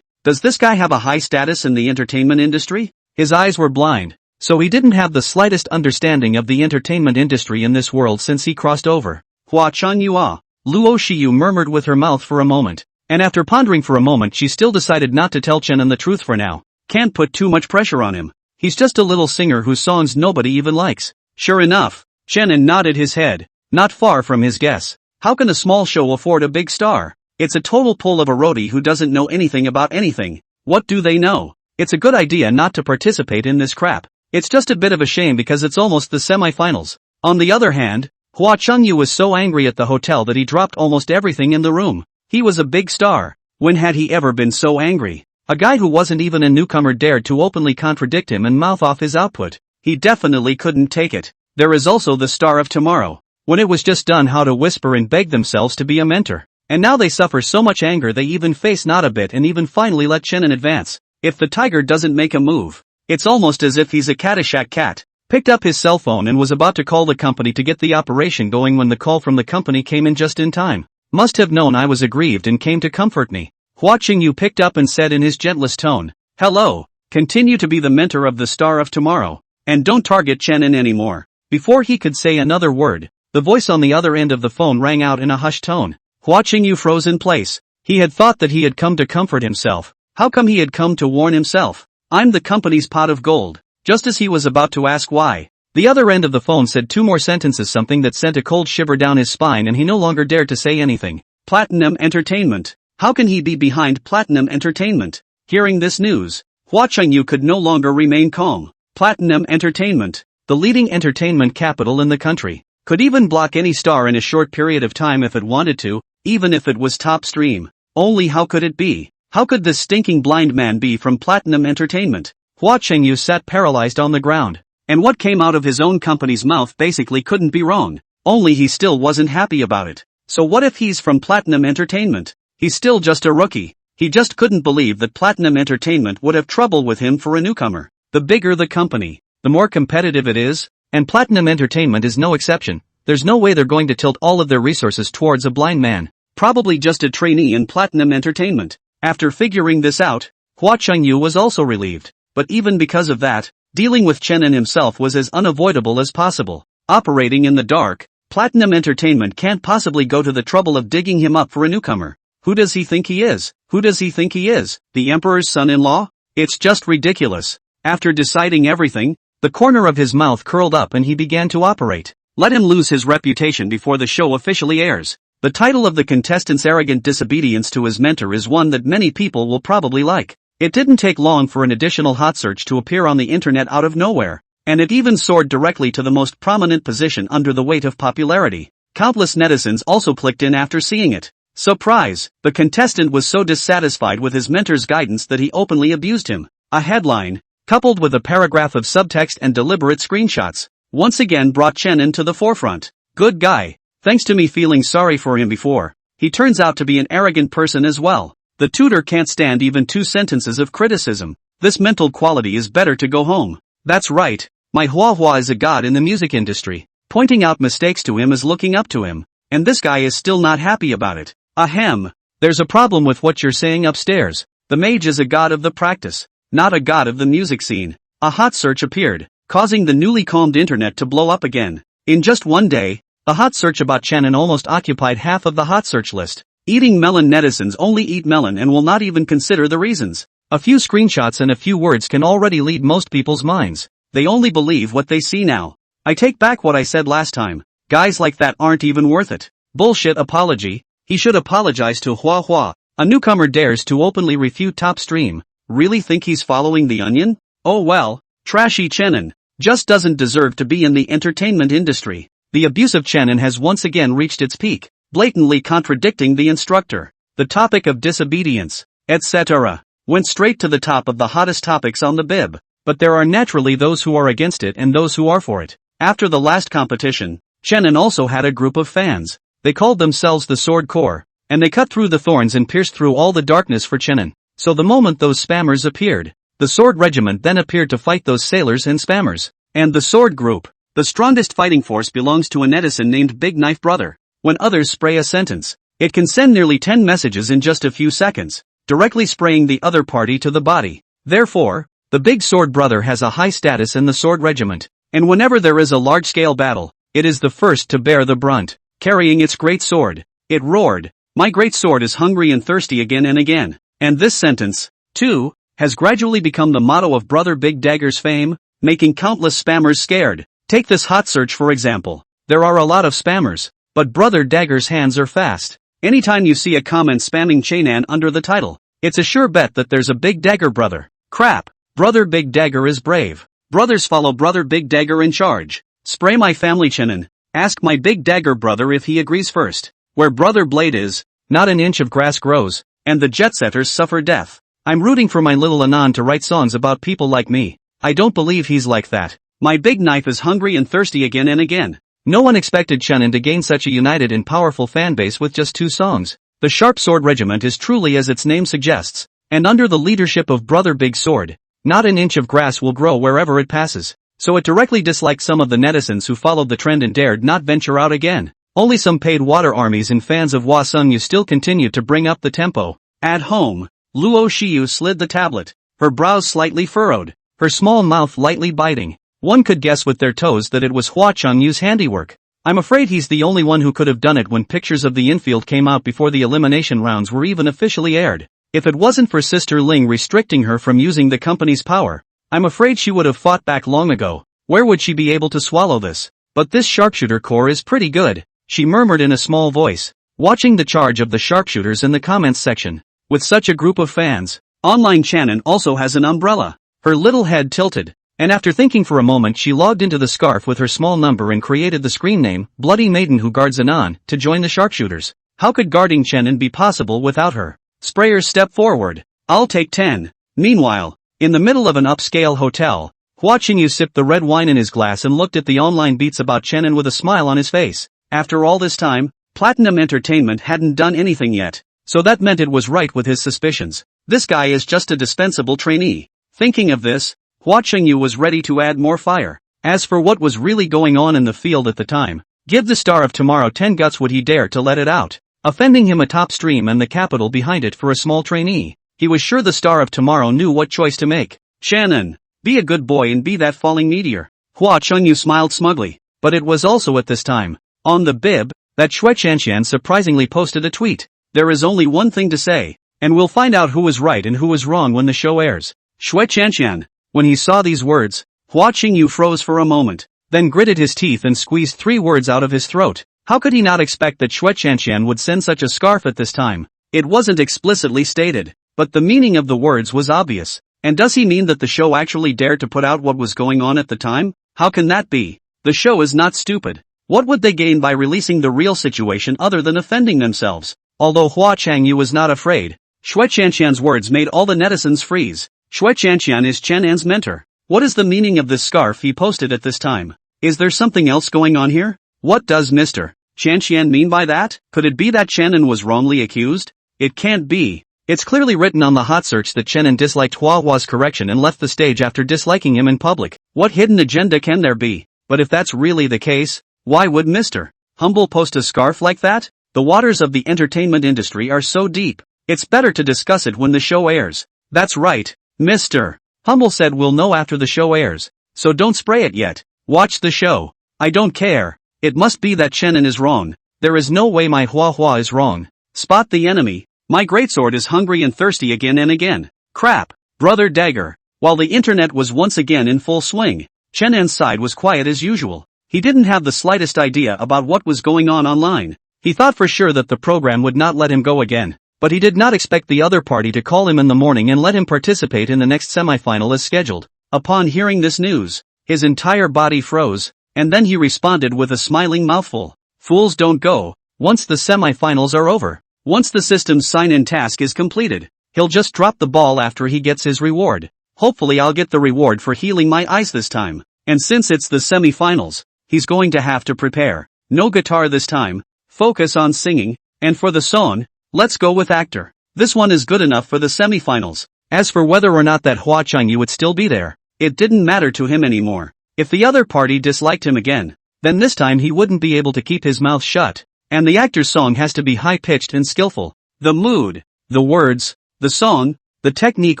does this guy have a high status in the entertainment industry? His eyes were blind, so he didn't have the slightest understanding of the entertainment industry in this world since he crossed over. Hua Chunyua, Luo Shiyu murmured with her mouth for a moment, and after pondering for a moment she still decided not to tell Chenin the truth for now. Can't put too much pressure on him. He's just a little singer whose songs nobody even likes. Sure enough, Chenin nodded his head, not far from his guess. How can a small show afford a big star? It's a total pull of a roadie who doesn't know anything about anything. What do they know? It's a good idea not to participate in this crap. It's just a bit of a shame because it's almost the semi-finals. On the other hand, Hua Chengyu was so angry at the hotel that he dropped almost everything in the room. He was a big star. When had he ever been so angry? A guy who wasn't even a newcomer dared to openly contradict him and mouth off his output. He definitely couldn't take it. There is also the Star of Tomorrow. When it was just done how to whisper and beg themselves to be a mentor. And now they suffer so much anger they even face not a bit and even finally let Chenin advance. If the tiger doesn't make a move, it's almost as if he's a Caddyshack cat. Picked up his cell phone and was about to call the company to get the operation going when the call from the company came in just in time. Must have known I was aggrieved and came to comfort me. Hua Qingyu picked up and said in his gentlest tone, "Hello, continue to be the mentor of the Star of Tomorrow, and don't target Chenin anymore." Before he could say another word, the voice on the other end of the phone rang out in a hushed tone. Hua Qingyu froze in place. He had thought that he had come to comfort himself. How come he had come to warn himself? "I'm the company's pot of gold." Just as he was about to ask why, the other end of the phone said two more sentences, something that sent a cold shiver down his spine, and he no longer dared to say anything. Platinum Entertainment. How can he be behind Platinum Entertainment? Hearing this news, Hua Chengyu could no longer remain calm. Platinum Entertainment, the leading entertainment capital in the country, could even block any star in a short period of time if it wanted to, even if it was top stream. Only how could it be? How could this stinking blind man be from Platinum Entertainment? Hua Chengyu sat paralyzed on the ground. And what came out of his own company's mouth basically couldn't be wrong. Only he still wasn't happy about it. So what if he's from Platinum Entertainment? He's still just a rookie. He just couldn't believe that Platinum Entertainment would have trouble with him for a newcomer. The bigger the company, the more competitive it is, and Platinum Entertainment is no exception. There's no way they're going to tilt all of their resources towards a blind man. Probably just a trainee in Platinum Entertainment. After figuring this out, Hua Chengyu was also relieved. But even because of that, dealing with Chenin himself was as unavoidable as possible. Operating in the dark, Platinum Entertainment can't possibly go to the trouble of digging him up for a newcomer. Who does he think he is? Who does he think he is? The Emperor's son-in-law? It's just ridiculous. After deciding everything, the corner of his mouth curled up and he began to operate. Let him lose his reputation before the show officially airs. The title of the contestant's arrogant disobedience to his mentor is one that many people will probably like. It didn't take long for an additional hot search to appear on the internet out of nowhere, and it even soared directly to the most prominent position under the weight of popularity. Countless netizens also clicked in after seeing it. Surprise! The contestant was so dissatisfied with his mentor's guidance that he openly abused him. A headline, coupled with a paragraph of subtext and deliberate screenshots, once again brought Chen to the forefront. Good guy. Thanks to me feeling sorry for him before, he turns out to be an arrogant person as well. The tutor can't stand even 2 sentences of criticism. This mental quality is better to go home. That's right, my Hua is a god in the music industry. Pointing out mistakes to him is looking up to him, and this guy is still not happy about it. Ahem. There's a problem with what you're saying upstairs. The mage is a god of the practice, not a god of the music scene. A hot search appeared, causing the newly calmed internet to blow up again. In just one day, a hot search about Chen almost occupied half of the hot search list. Eating melon netizens only eat melon and will not even consider the reasons. A few screenshots and a few words can already lead most people's minds. They only believe what they see now. I take back what I said last time. Guys like that aren't even worth it. Bullshit apology. He should apologize to Hua. A newcomer dares to openly refute top stream. Really think he's following the onion? Oh well, trashy Chen just doesn't deserve to be in the entertainment industry. The abuse of Chen has once again reached its peak, blatantly contradicting the instructor. The topic of disobedience, etc., went straight to the top of the hottest topics on the bib. But there are naturally those who are against it and those who are for it. After the last competition, Chen also had a group of fans. They called themselves the Sword Corps, and they cut through the thorns and pierced through all the darkness for Chen. So the moment those spammers appeared, the Sword Regiment then appeared to fight those sailors and spammers. And the Sword Group, the strongest fighting force, belongs to a netizen named Big Knife Brother. When others spray a sentence, it can send nearly 10 messages in just a few seconds, directly spraying the other party to the body. Therefore, the Big Sword Brother has a high status in the Sword Regiment, and whenever there is a large-scale battle, it is the first to bear the brunt. Carrying its great sword, it roared, "My great sword is hungry and thirsty," again and again. And this sentence, too, has gradually become the motto of Brother Big Dagger's fame, making countless spammers scared. Take this hot search for example. There are a lot of spammers, but Brother Dagger's hands are fast. Anytime you see a comment spamming Chenan under the title, it's a sure bet that there's a Big Dagger brother. Crap, Brother Big Dagger is brave. Brothers follow Brother Big Dagger in charge. Spray my family Chenan. Ask my Big Dagger brother if he agrees first. Where Brother Blade is, not an inch of grass grows, and the jet setters suffer death. I'm rooting for my little Anon to write songs about people like me. I don't believe he's like that. My Big Knife is hungry and thirsty, again and again. No one expected Chen to gain such a united and powerful fanbase with just 2 songs. The Sharp Sword Regiment is truly as its name suggests, and under the leadership of Brother Big Sword, not an inch of grass will grow wherever it passes. So it directly disliked some of the netizens who followed the trend and dared not venture out again. Only some paid water armies and fans of Hua Sung Yu still continued to bring up the tempo. At home, Luo Shiyu slid the tablet, her brows slightly furrowed, her small mouth lightly biting. One could guess with their toes that it was Hua Chongyu's handiwork. I'm afraid he's the only one who could have done it when pictures of the infield came out before the elimination rounds were even officially aired. If it wasn't for Sister Ling restricting her from using the company's power, I'm afraid she would have fought back long ago. Where would she be able to swallow this? But this sharpshooter corps is pretty good, she murmured in a small voice, watching the charge of the sharpshooters in the comments section. With such a group of fans, Online Shannon also has an umbrella. Her little head tilted, and after thinking for a moment she logged into the scarf with her small number and created the screen name, Bloody Maiden Who Guards Anon, to join the sharpshooters. How could guarding Shannon be possible without her? Sprayers step forward. I'll take 10. Meanwhile, in the middle of an upscale hotel, Hua Qingyu sipped the red wine in his glass and looked at the online beats about Chenin with a smile on his face. After all this time, Platinum Entertainment hadn't done anything yet, so that meant it was right with his suspicions. This guy is just a dispensable trainee. Thinking of this, Hua Qingyu was ready to add more fire. As for what was really going on in the field at the time, give the Star of Tomorrow 10 guts would he dare to let it out, offending him a top stream and the capital behind it for a small trainee. He was sure the Star of Tomorrow knew what choice to make. Shannon, be a good boy and be that falling meteor. Hua Chengyu smiled smugly, but it was also at this time, on the bib, that Shui Chanshan surprisingly posted a tweet. There is only one thing to say, and we'll find out who was right and who was wrong when the show airs. Shui Chanshan. When he saw these words, Hua Qingyu froze for a moment, then gritted his teeth and squeezed 3 words out of his throat. How could he not expect that Shui Qianqian would send such a scarf at this time? It wasn't explicitly stated, but the meaning of the words was obvious. And does he mean that the show actually dared to put out what was going on at the time? How can that be? The show is not stupid. What would they gain by releasing the real situation other than offending themselves? Although Hua Changyu was not afraid, Shui Qianqian's words made all the netizens freeze. Shui Qianqian is Chen An's mentor. What is the meaning of this scarf he posted at this time? Is there something else going on here? What does Mr. Qianqian mean by that? Could it be that Chen An was wrongly accused? It can't be. It's clearly written on the hot search that Chen An disliked Hua Hua's correction and left the stage after disliking him in public. What hidden agenda can there be? But if that's really the case, why would Mr. Humble post a scarf like that? The waters of the entertainment industry are so deep. It's better to discuss it when the show airs. That's right, Mr. Humble said we'll know after the show airs. So don't spray it yet. Watch the show. I don't care. It must be that Chen An is wrong. There is no way my Hua Hua is wrong. Spot the enemy. My greatsword is hungry and thirsty again and again. Crap. Brother Dagger. While the internet was once again in full swing, Chen An's side was quiet as usual. He didn't have the slightest idea about what was going on online. He thought for sure that the program would not let him go again, but he did not expect the other party to call him in the morning and let him participate in the next semifinal as scheduled. Upon hearing this news, his entire body froze, and then he responded with a smiling mouthful. Fools don't go. Once the semifinals are over, once the system's sign-in task is completed, he'll just drop the ball after he gets his reward. Hopefully I'll get the reward for healing my eyes this time. And since it's the semifinals, he's going to have to prepare. No guitar this time, focus on singing, and for the song, let's go with actor. This one is good enough for the semifinals. As for whether or not that Hua Changyu would still be there, it didn't matter to him anymore. If the other party disliked him again, then this time he wouldn't be able to keep his mouth shut. And the actor's song has to be high-pitched and skillful. The mood, the words, the song, the technique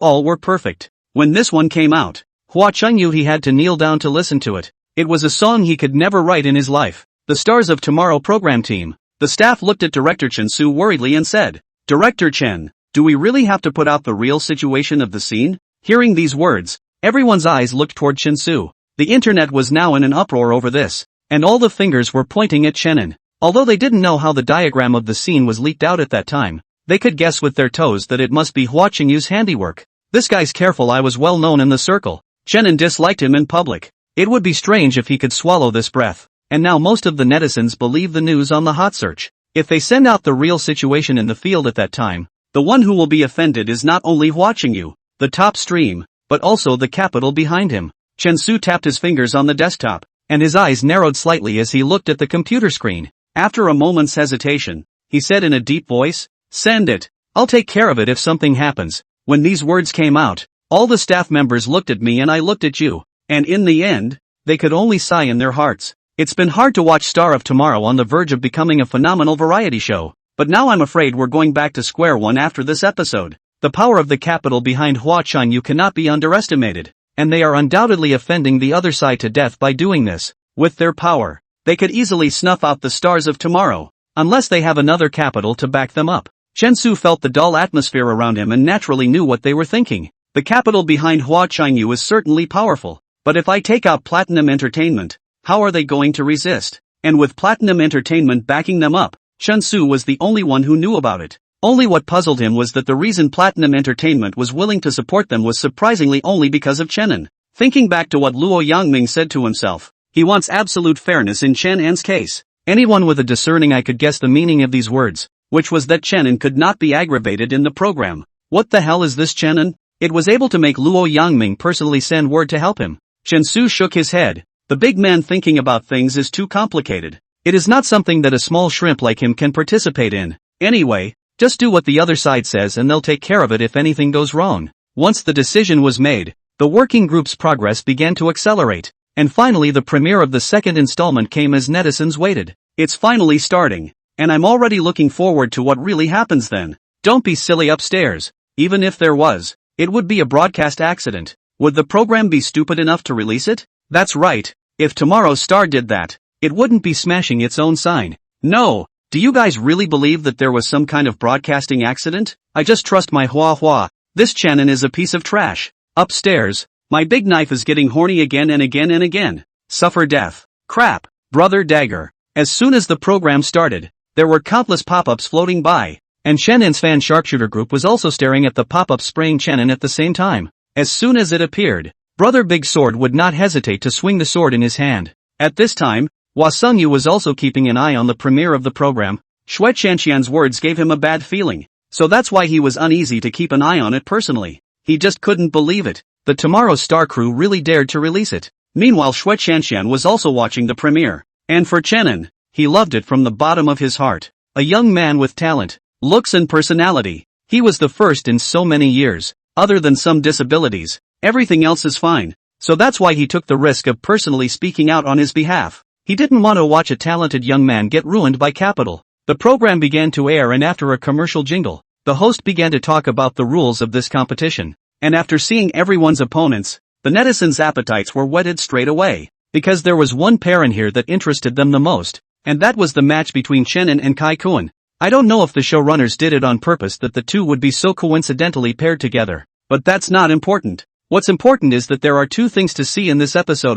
all were perfect. When this one came out, Hua Changyu he had to kneel down to listen to it. It was a song he could never write in his life. The stars of Tomorrow program team. The staff looked at Director Chen Su worriedly and said, Director Chen, do we really have to put out the real situation of the scene? Hearing these words, everyone's eyes looked toward Chen Su. The internet was now in an uproar over this, and all the fingers were pointing at Chen An. Although they didn't know how the diagram of the scene was leaked out at that time, they could guess with their toes that it must be Hua Chengyu's handiwork. This guy's careful eye was well known in the circle. Chen An disliked him in public. It would be strange if he could swallow this breath. And now most of the netizens believe the news on the hot search. If they send out the real situation in the field at that time, the one who will be offended is not only Hua Changyu, the top stream, but also the capital behind him. Chen Su tapped his fingers on the desktop, and his eyes narrowed slightly as he looked at the computer screen. After a moment's hesitation, he said in a deep voice, Send it. I'll take care of it if something happens. When these words came out, all the staff members looked at me and I looked at you, and in the end, they could only sigh in their hearts. It's been hard to watch Star of Tomorrow on the verge of becoming a phenomenal variety show, but now I'm afraid we're going back to square one after this episode. The power of the capital behind Hua Changyu cannot be underestimated, and they are undoubtedly offending the other side to death by doing this. With their power, they could easily snuff out the stars of tomorrow, unless they have another capital to back them up. Chen Su felt the dull atmosphere around him and naturally knew what they were thinking. The capital behind Hua Changyu is certainly powerful, but if I take out Platinum Entertainment, how are they going to resist? And with Platinum Entertainment backing them up, Chen Su was the only one who knew about it. Only what puzzled him was that the reason Platinum Entertainment was willing to support them was surprisingly only because of Chen An. Thinking back to what Luo Yangming said to himself, he wants absolute fairness in Chen An's case. Anyone with a discerning eye could guess the meaning of these words, which was that Chen An could not be aggravated in the program. What the hell is this Chen An? It was able to make Luo Yangming personally send word to help him. Chen Su shook his head. The big man thinking about things is too complicated. It is not something that a small shrimp like him can participate in. Anyway, just do what the other side says and they'll take care of it if anything goes wrong. Once the decision was made, the working group's progress began to accelerate. And finally the premiere of the second installment came as netizens waited. It's finally starting, and I'm already looking forward to what really happens then. Don't be silly upstairs. Even if there was, it would be a broadcast accident. Would the program be stupid enough to release it? That's right. If Tomorrow's Star did that, it wouldn't be smashing its own sign. No, do you guys really believe that there was some kind of broadcasting accident? I just trust my Hua Hua. This Chen An is a piece of trash. Upstairs, my big knife is getting horny again and again and again. Suffer death. Crap. Brother Dagger, As soon as the program started, there were countless pop-ups floating by, and Chenin's fan sharpshooter group was also staring at the pop-up spraying Chenin at the same time. As soon as it appeared, Brother Big Sword would not hesitate to swing the sword in his hand. At this time, Hua Sungyu was also keeping an eye on the premiere of the program. Shui Qianqian's words gave him a bad feeling, so that's why he was uneasy to keep an eye on it personally. He just couldn't believe it. The Tomorrow's Star crew really dared to release it. Meanwhile, Shui Qianqian was also watching the premiere. And for Chenin, he loved it from the bottom of his heart. A young man with talent, looks and personality. He was the first in so many years. Other than some disabilities, everything else is fine. So that's why he took the risk of personally speaking out on his behalf. He didn't want to watch a talented young man get ruined by capital. The program began to air, and after a commercial jingle, the host began to talk about the rules of this competition. And after seeing everyone's opponents, the netizens' appetites were whetted straight away. Because there was one pair in here that interested them the most, and that was the match between Chenin and Kai Kun. I don't know if the showrunners did it on purpose that the two would be so coincidentally paired together, but that's not important. What's important is that there are two things to see in this episode.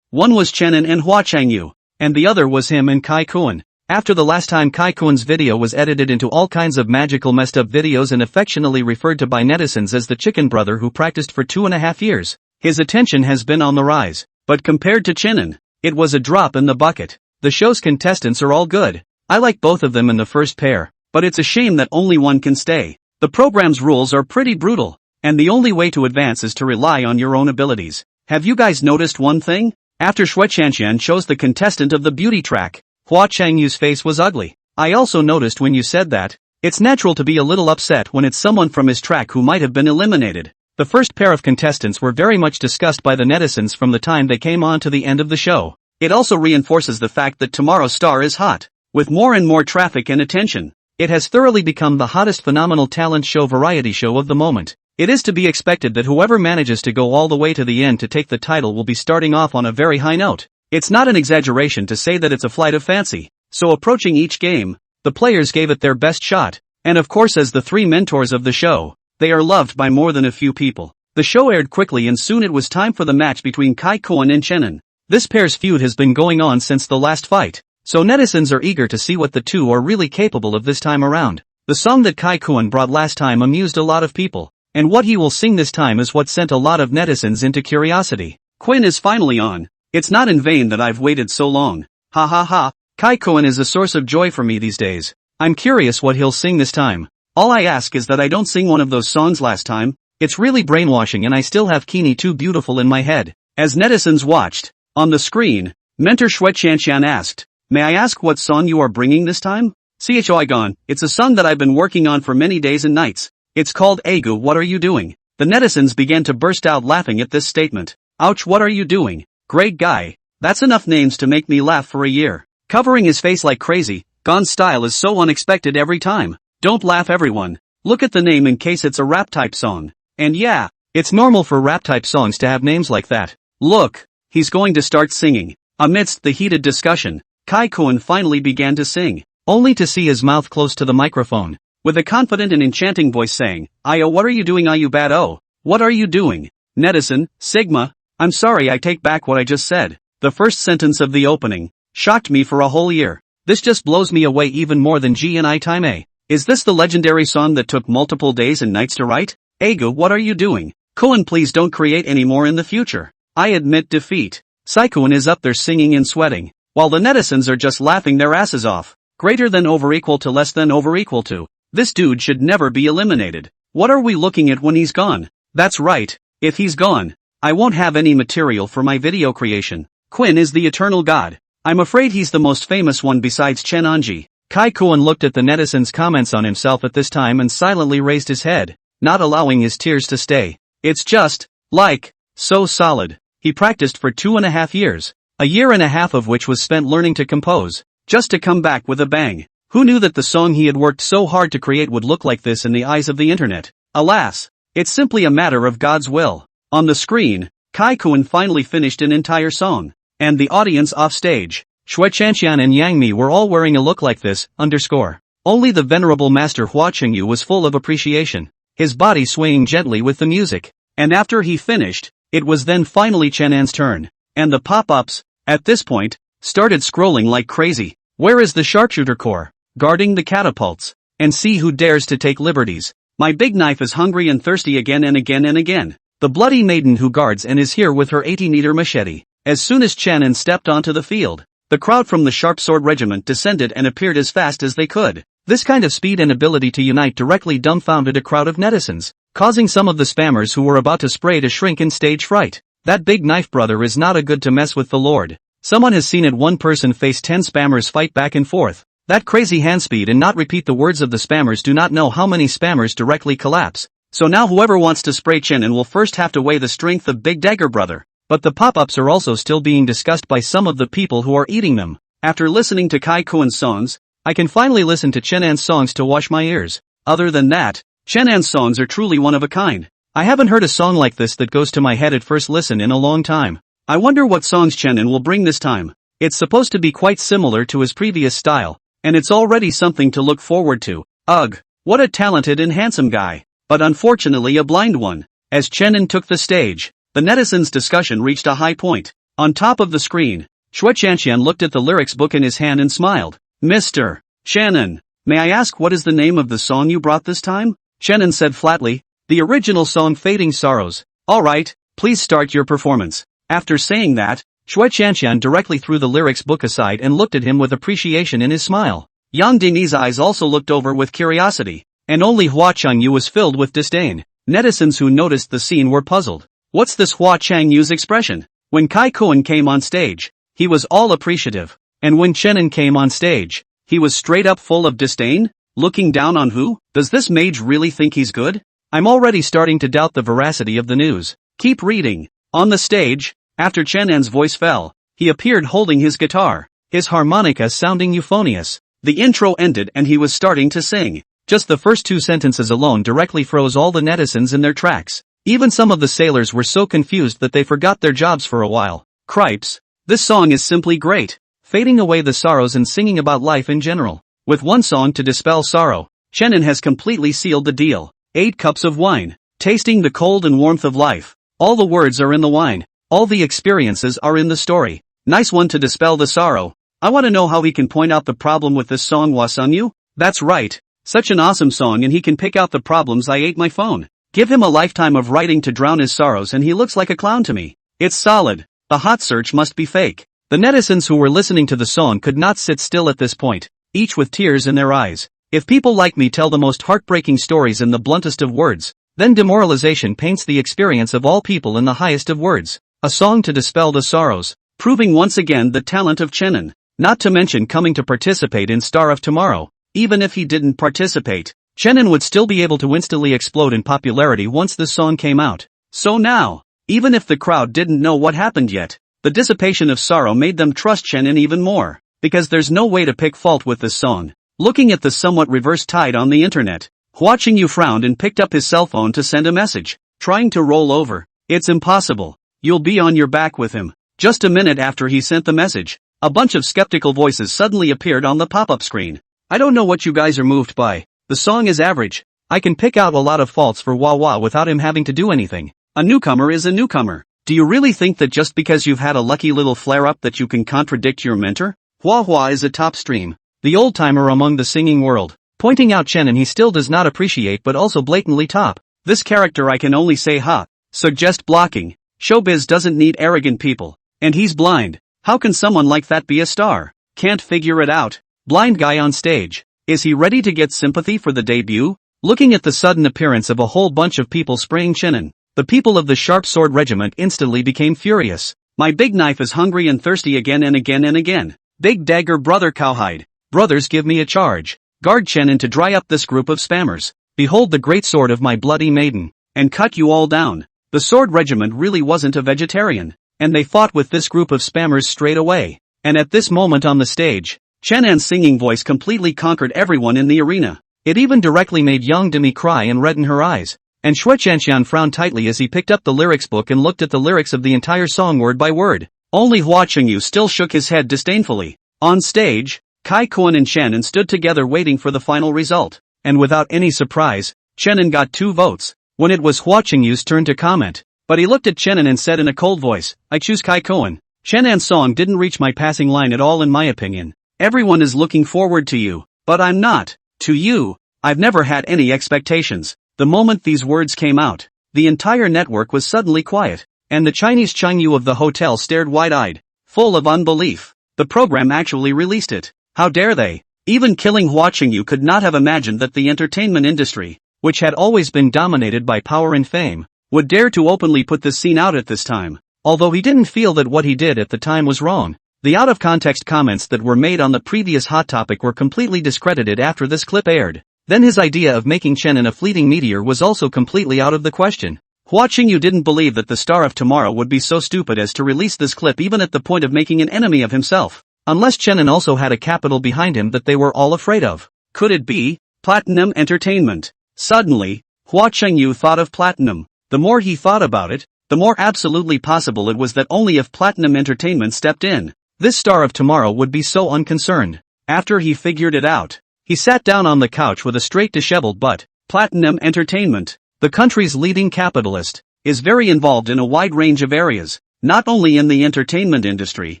One was Chenin and Hua Changyu, and the other was him and Kai Kun. After the last time Kai Kun's video was edited into all kinds of magical messed up videos and affectionately referred to by netizens as the chicken brother who practiced for 2.5 years, his attention has been on the rise. But compared to Chenin, it was a drop in the bucket. The show's contestants are all good. I like both of them in the first pair, but it's a shame that only one can stay. The program's rules are pretty brutal, and the only way to advance is to rely on your own abilities. Have you guys noticed one thing? After Shui Qianqian chose the contestant of the beauty track, Hua Changyu's face was ugly. I also noticed when you said that. It's natural to be a little upset when it's someone from his track who might have been eliminated. The first pair of contestants were very much discussed by the netizens from the time they came on to the end of the show. It also reinforces the fact that Tomorrow's Star is hot. With more and more traffic and attention, it has thoroughly become the hottest phenomenal talent show variety show of the moment. It is to be expected that whoever manages to go all the way to the end to take the title will be starting off on a very high note. It's not an exaggeration to say that it's a flight of fancy. So approaching each game, the players gave it their best shot. And of course, as the three mentors of the show, they are loved by more than a few people. The show aired quickly and soon it was time for the match between Kai Kun and Chenin. This pair's feud has been going on since the last fight, so netizens are eager to see what the two are really capable of this time around. The song that Kai Kun brought last time amused a lot of people, and what he will sing this time is what sent a lot of netizens into curiosity. Quinn is finally on. It's not in vain that I've waited so long. Ha ha ha, Kai Kun is a source of joy for me these days. I'm curious what he'll sing this time. All I ask is that I don't sing one of those songs last time. It's really brainwashing and I still have Kini Too Beautiful in my head. As netizens watched, on the screen, mentor Shui Qianqian asked, "May I ask what song you are bringing this time?" "Choi Gon, it's a song that I've been working on for many days and nights. It's called Agu What Are You Doing?" The netizens began to burst out laughing at this statement. Ouch, what are you doing? Great guy. That's enough names to make me laugh for a year. Covering his face like crazy, Gon's style is so unexpected every time. Don't laugh everyone. Look at the name in case it's a rap type song. And yeah, it's normal for rap type songs to have names like that. Look, he's going to start singing. Amidst the heated discussion, Kai Kun finally began to sing, only to see his mouth close to the microphone, with a confident and enchanting voice saying, "Io, what are you doing? Are you bad? Oh, what are you doing?" Netizen, Sigma, I'm sorry, I take back what I just said. The first sentence of the opening shocked me for a whole year. This just blows me away even more than GNI Time A. Is this the legendary song that took multiple days and nights to write? Agu, what are you doing? Kun, please don't create any more in the future. I admit defeat. Saikun is up there singing and sweating, while the netizens are just laughing their asses off. Greater than over equal to less than over equal to. This dude should never be eliminated. What are we looking at when he's gone? That's right, if he's gone, I won't have any material for my video creation. Quinn is the eternal god. I'm afraid he's the most famous one besides Chen Anji. Kai Kun looked at the netizens' comments on himself at this time and silently raised his head, not allowing his tears to stay. It's just, like, so solid. He practiced for 2.5 years, a year and a half of which was spent learning to compose, just to come back with a bang. Who knew that the song he had worked so hard to create would look like this in the eyes of the internet? Alas, it's simply a matter of God's will. On the screen, Kai Kun finally finished an entire song, and the audience off stage, Shui Qianqian and Yang Mi were all wearing a look like this, Only the venerable master Hua Chengyu was full of appreciation, his body swaying gently with the music. And after he finished, it was then finally Chenin's turn, and the pop-ups, at this point, started scrolling like crazy. Where is the sharpshooter corps? Guarding the catapults. And see who dares to take liberties. My big knife is hungry and thirsty again and again and again. The bloody maiden who guards and is here with her 80-meter machete. As soon as Chen stepped onto the field, the crowd from the Sharp Sword Regiment descended and appeared as fast as they could. This kind of speed and ability to unite directly dumbfounded a crowd of netizens, causing some of the spammers who were about to spray to shrink in stage fright. That big knife brother is not a good to mess with the Lord. Someone has seen it, one person face 10 spammers fight back and forth. That crazy hand speed and not repeat the words of the spammers do not know how many spammers directly collapse. So now whoever wants to spray Chen will first have to weigh the strength of Big Dagger Brother. But the pop-ups are also still being discussed by some of the people who are eating them. After listening to Kai Kuan's songs, I can finally listen to Chen songs to wash my ears. Other than that, Chen songs are truly one of a kind. I haven't heard a song like this that goes to my head at first listen in a long time. I wonder what songs Chen will bring this time. It's supposed to be quite similar to his previous style, and it's already something to look forward to. Ugh, what a talented and handsome guy. But unfortunately a blind one. As Chen took the stage, the netizens' discussion reached a high point. On top of the screen, Shui Chanxian looked at the lyrics book in his hand and smiled. Mr. Chen, may I ask what is the name of the song you brought this time? Chen said flatly, the original song Fading Sorrows. Alright, please start your performance. After saying that, Shui Chanxian directly threw the lyrics book aside and looked at him with appreciation in his smile. Yang Dingyi's eyes also looked over with curiosity, and only Hua Changyu was filled with disdain. Netizens who noticed the scene were puzzled. What's this Hua Changyu's expression? When Kai Kuan came on stage, he was all appreciative, and when Chen came on stage, he was straight up full of disdain? Looking down on who? Does this mage really think he's good? I'm already starting to doubt the veracity of the news. Keep reading. On the stage, after Chen's voice fell, he appeared holding his guitar, his harmonica sounding euphonious. The intro ended and he was starting to sing. Just the first 2 sentences alone directly froze all the netizens in their tracks. Even some of the sailors were so confused that they forgot their jobs for a while. Cripes. This song is simply great. Fading away the sorrows and singing about life in general. With one song to dispel sorrow, Chen has completely sealed the deal. 8 cups of wine. Tasting the cold and warmth of life. All the words are in the wine. All the experiences are in the story. Nice one to dispel the sorrow. I want to know how he can point out the problem with this song, Wasungyu? That's right. Such an awesome song and he can pick out the problems. I ate my phone. Give him a lifetime of writing to drown his sorrows and he looks like a clown to me. It's solid. The hot search must be fake. The netizens who were listening to the song could not sit still at this point, each with tears in their eyes. If people like me tell the most heartbreaking stories in the bluntest of words, then demoralization paints the experience of all people in the highest of words. A song to dispel the sorrows, proving once again the talent of Chen. Not to mention coming to participate in Star of Tomorrow. Even if he didn't participate, Chen would still be able to instantly explode in popularity once the song came out. So now, even if the crowd didn't know what happened yet, the dissipation of sorrow made them trust Chen even more, because there's no way to pick fault with this song. Looking at the somewhat reversed tide on the internet, Hua Qingyu frowned and picked up his cell phone to send a message, trying to roll over. It's impossible. You'll be on your back with him. Just a minute after he sent the message, a bunch of skeptical voices suddenly appeared on the pop-up screen. I don't know what you guys are moved by. The song is average. I can pick out a lot of faults for Hua without him having to do anything. A newcomer is a newcomer. Do you really think that just because you've had a lucky little flare-up that you can contradict your mentor? Hua is a top stream. The old-timer among the singing world. Pointing out Chen he still does not appreciate but also blatantly top. This character I can only say ha. Suggest blocking. Showbiz doesn't need arrogant people. And he's blind. How can someone like that be a star? Can't figure it out. Blind guy on stage. Is he ready to get sympathy for the debut? Looking at the sudden appearance of a whole bunch of people spraying Chen, the people of the Sharp Sword Regiment instantly became furious. My big knife is hungry and thirsty again and again and again. Big Dagger Brother Cowhide. Brothers, give me a charge. Guard Chen to dry up this group of spammers. Behold the great sword of my bloody maiden. And cut you all down. The Sword Regiment really wasn't a vegetarian. And they fought with this group of spammers straight away. And at this moment on the stage, Chen's singing voice completely conquered everyone in the arena. It even directly made Yang Demi cry and redden her eyes. And Shui Chanxian frowned tightly as he picked up the lyrics book and looked at the lyrics of the entire song word by word. Only Hua Qingyu still shook his head disdainfully. On stage, Kai Kuan and Chen stood together waiting for the final result. And without any surprise, Chen got 2 votes. When it was Hua Qingyu's turn to comment, but he looked at Chen and said in a cold voice, I choose Kai Kuan. Chen's song didn't reach my passing line at all in my opinion. Everyone is looking forward to you, but I'm not. To you, I've never had any expectations. The moment these words came out, the entire network was suddenly quiet, and the Chinese Chengyu of the hotel stared wide-eyed, full of unbelief. The program actually released it. How dare they? Even killing Hua Qingyu could not have imagined that the entertainment industry, which had always been dominated by power and fame, would dare to openly put this scene out at this time. Although he didn't feel that what he did at the time was wrong, the out-of-context comments that were made on the previous hot topic were completely discredited after this clip aired. Then his idea of making Chenin a fleeting meteor was also completely out of the question. Hua Qingyu didn't believe that the Star of Tomorrow would be so stupid as to release this clip even at the point of making an enemy of himself. Unless Chenin also had a capital behind him that they were all afraid of. Could it be Platinum Entertainment? Suddenly, Hua Qingyu thought of Platinum. The more he thought about it, the more absolutely possible it was that only if Platinum Entertainment stepped in, this Star of Tomorrow would be so unconcerned. After he figured it out, he sat down on the couch with a straight disheveled butt. Platinum Entertainment, the country's leading capitalist, is very involved in a wide range of areas, not only in the entertainment industry.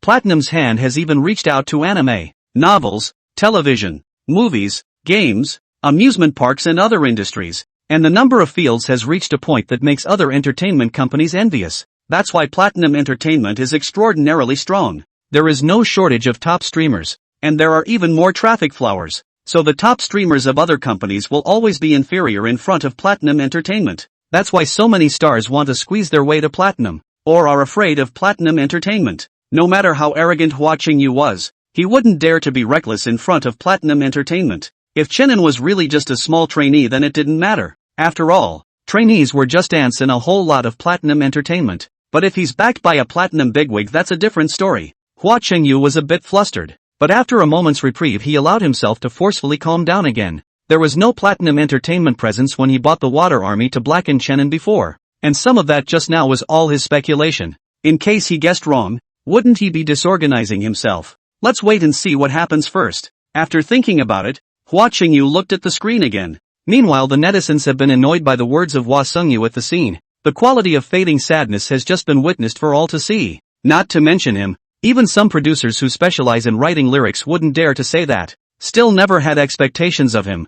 Platinum's hand has even reached out to anime, novels, television, movies, games, amusement parks and other industries, and the number of fields has reached a point that makes other entertainment companies envious. That's why Platinum Entertainment is extraordinarily strong. There is no shortage of top streamers, and there are even more traffic flowers, so the top streamers of other companies will always be inferior in front of Platinum Entertainment. That's why so many stars want to squeeze their way to Platinum, or are afraid of Platinum Entertainment. No matter how arrogant Hua Qingyu was, he wouldn't dare to be reckless in front of Platinum Entertainment. If Chenin was really just a small trainee, then it didn't matter. After all, trainees were just ants in a whole lot of Platinum Entertainment. But if he's backed by a platinum bigwig, that's a different story. Hua Qingyu was a bit flustered, but after a moment's reprieve he allowed himself to forcefully calm down again. There was no Platinum Entertainment presence when he bought the Water Army to blacken Chenin before, and some of that just now was all his speculation. In case he guessed wrong, wouldn't he be disorganizing himself? Let's wait and see what happens first. After thinking about it, Hua Qingyu looked at the screen again. Meanwhile, the netizens have been annoyed by the words of Hua Sungyu at the scene. The quality of fading sadness has just been witnessed for all to see. Not to mention him, even some producers who specialize in writing lyrics wouldn't dare to say that. Still never had expectations of him.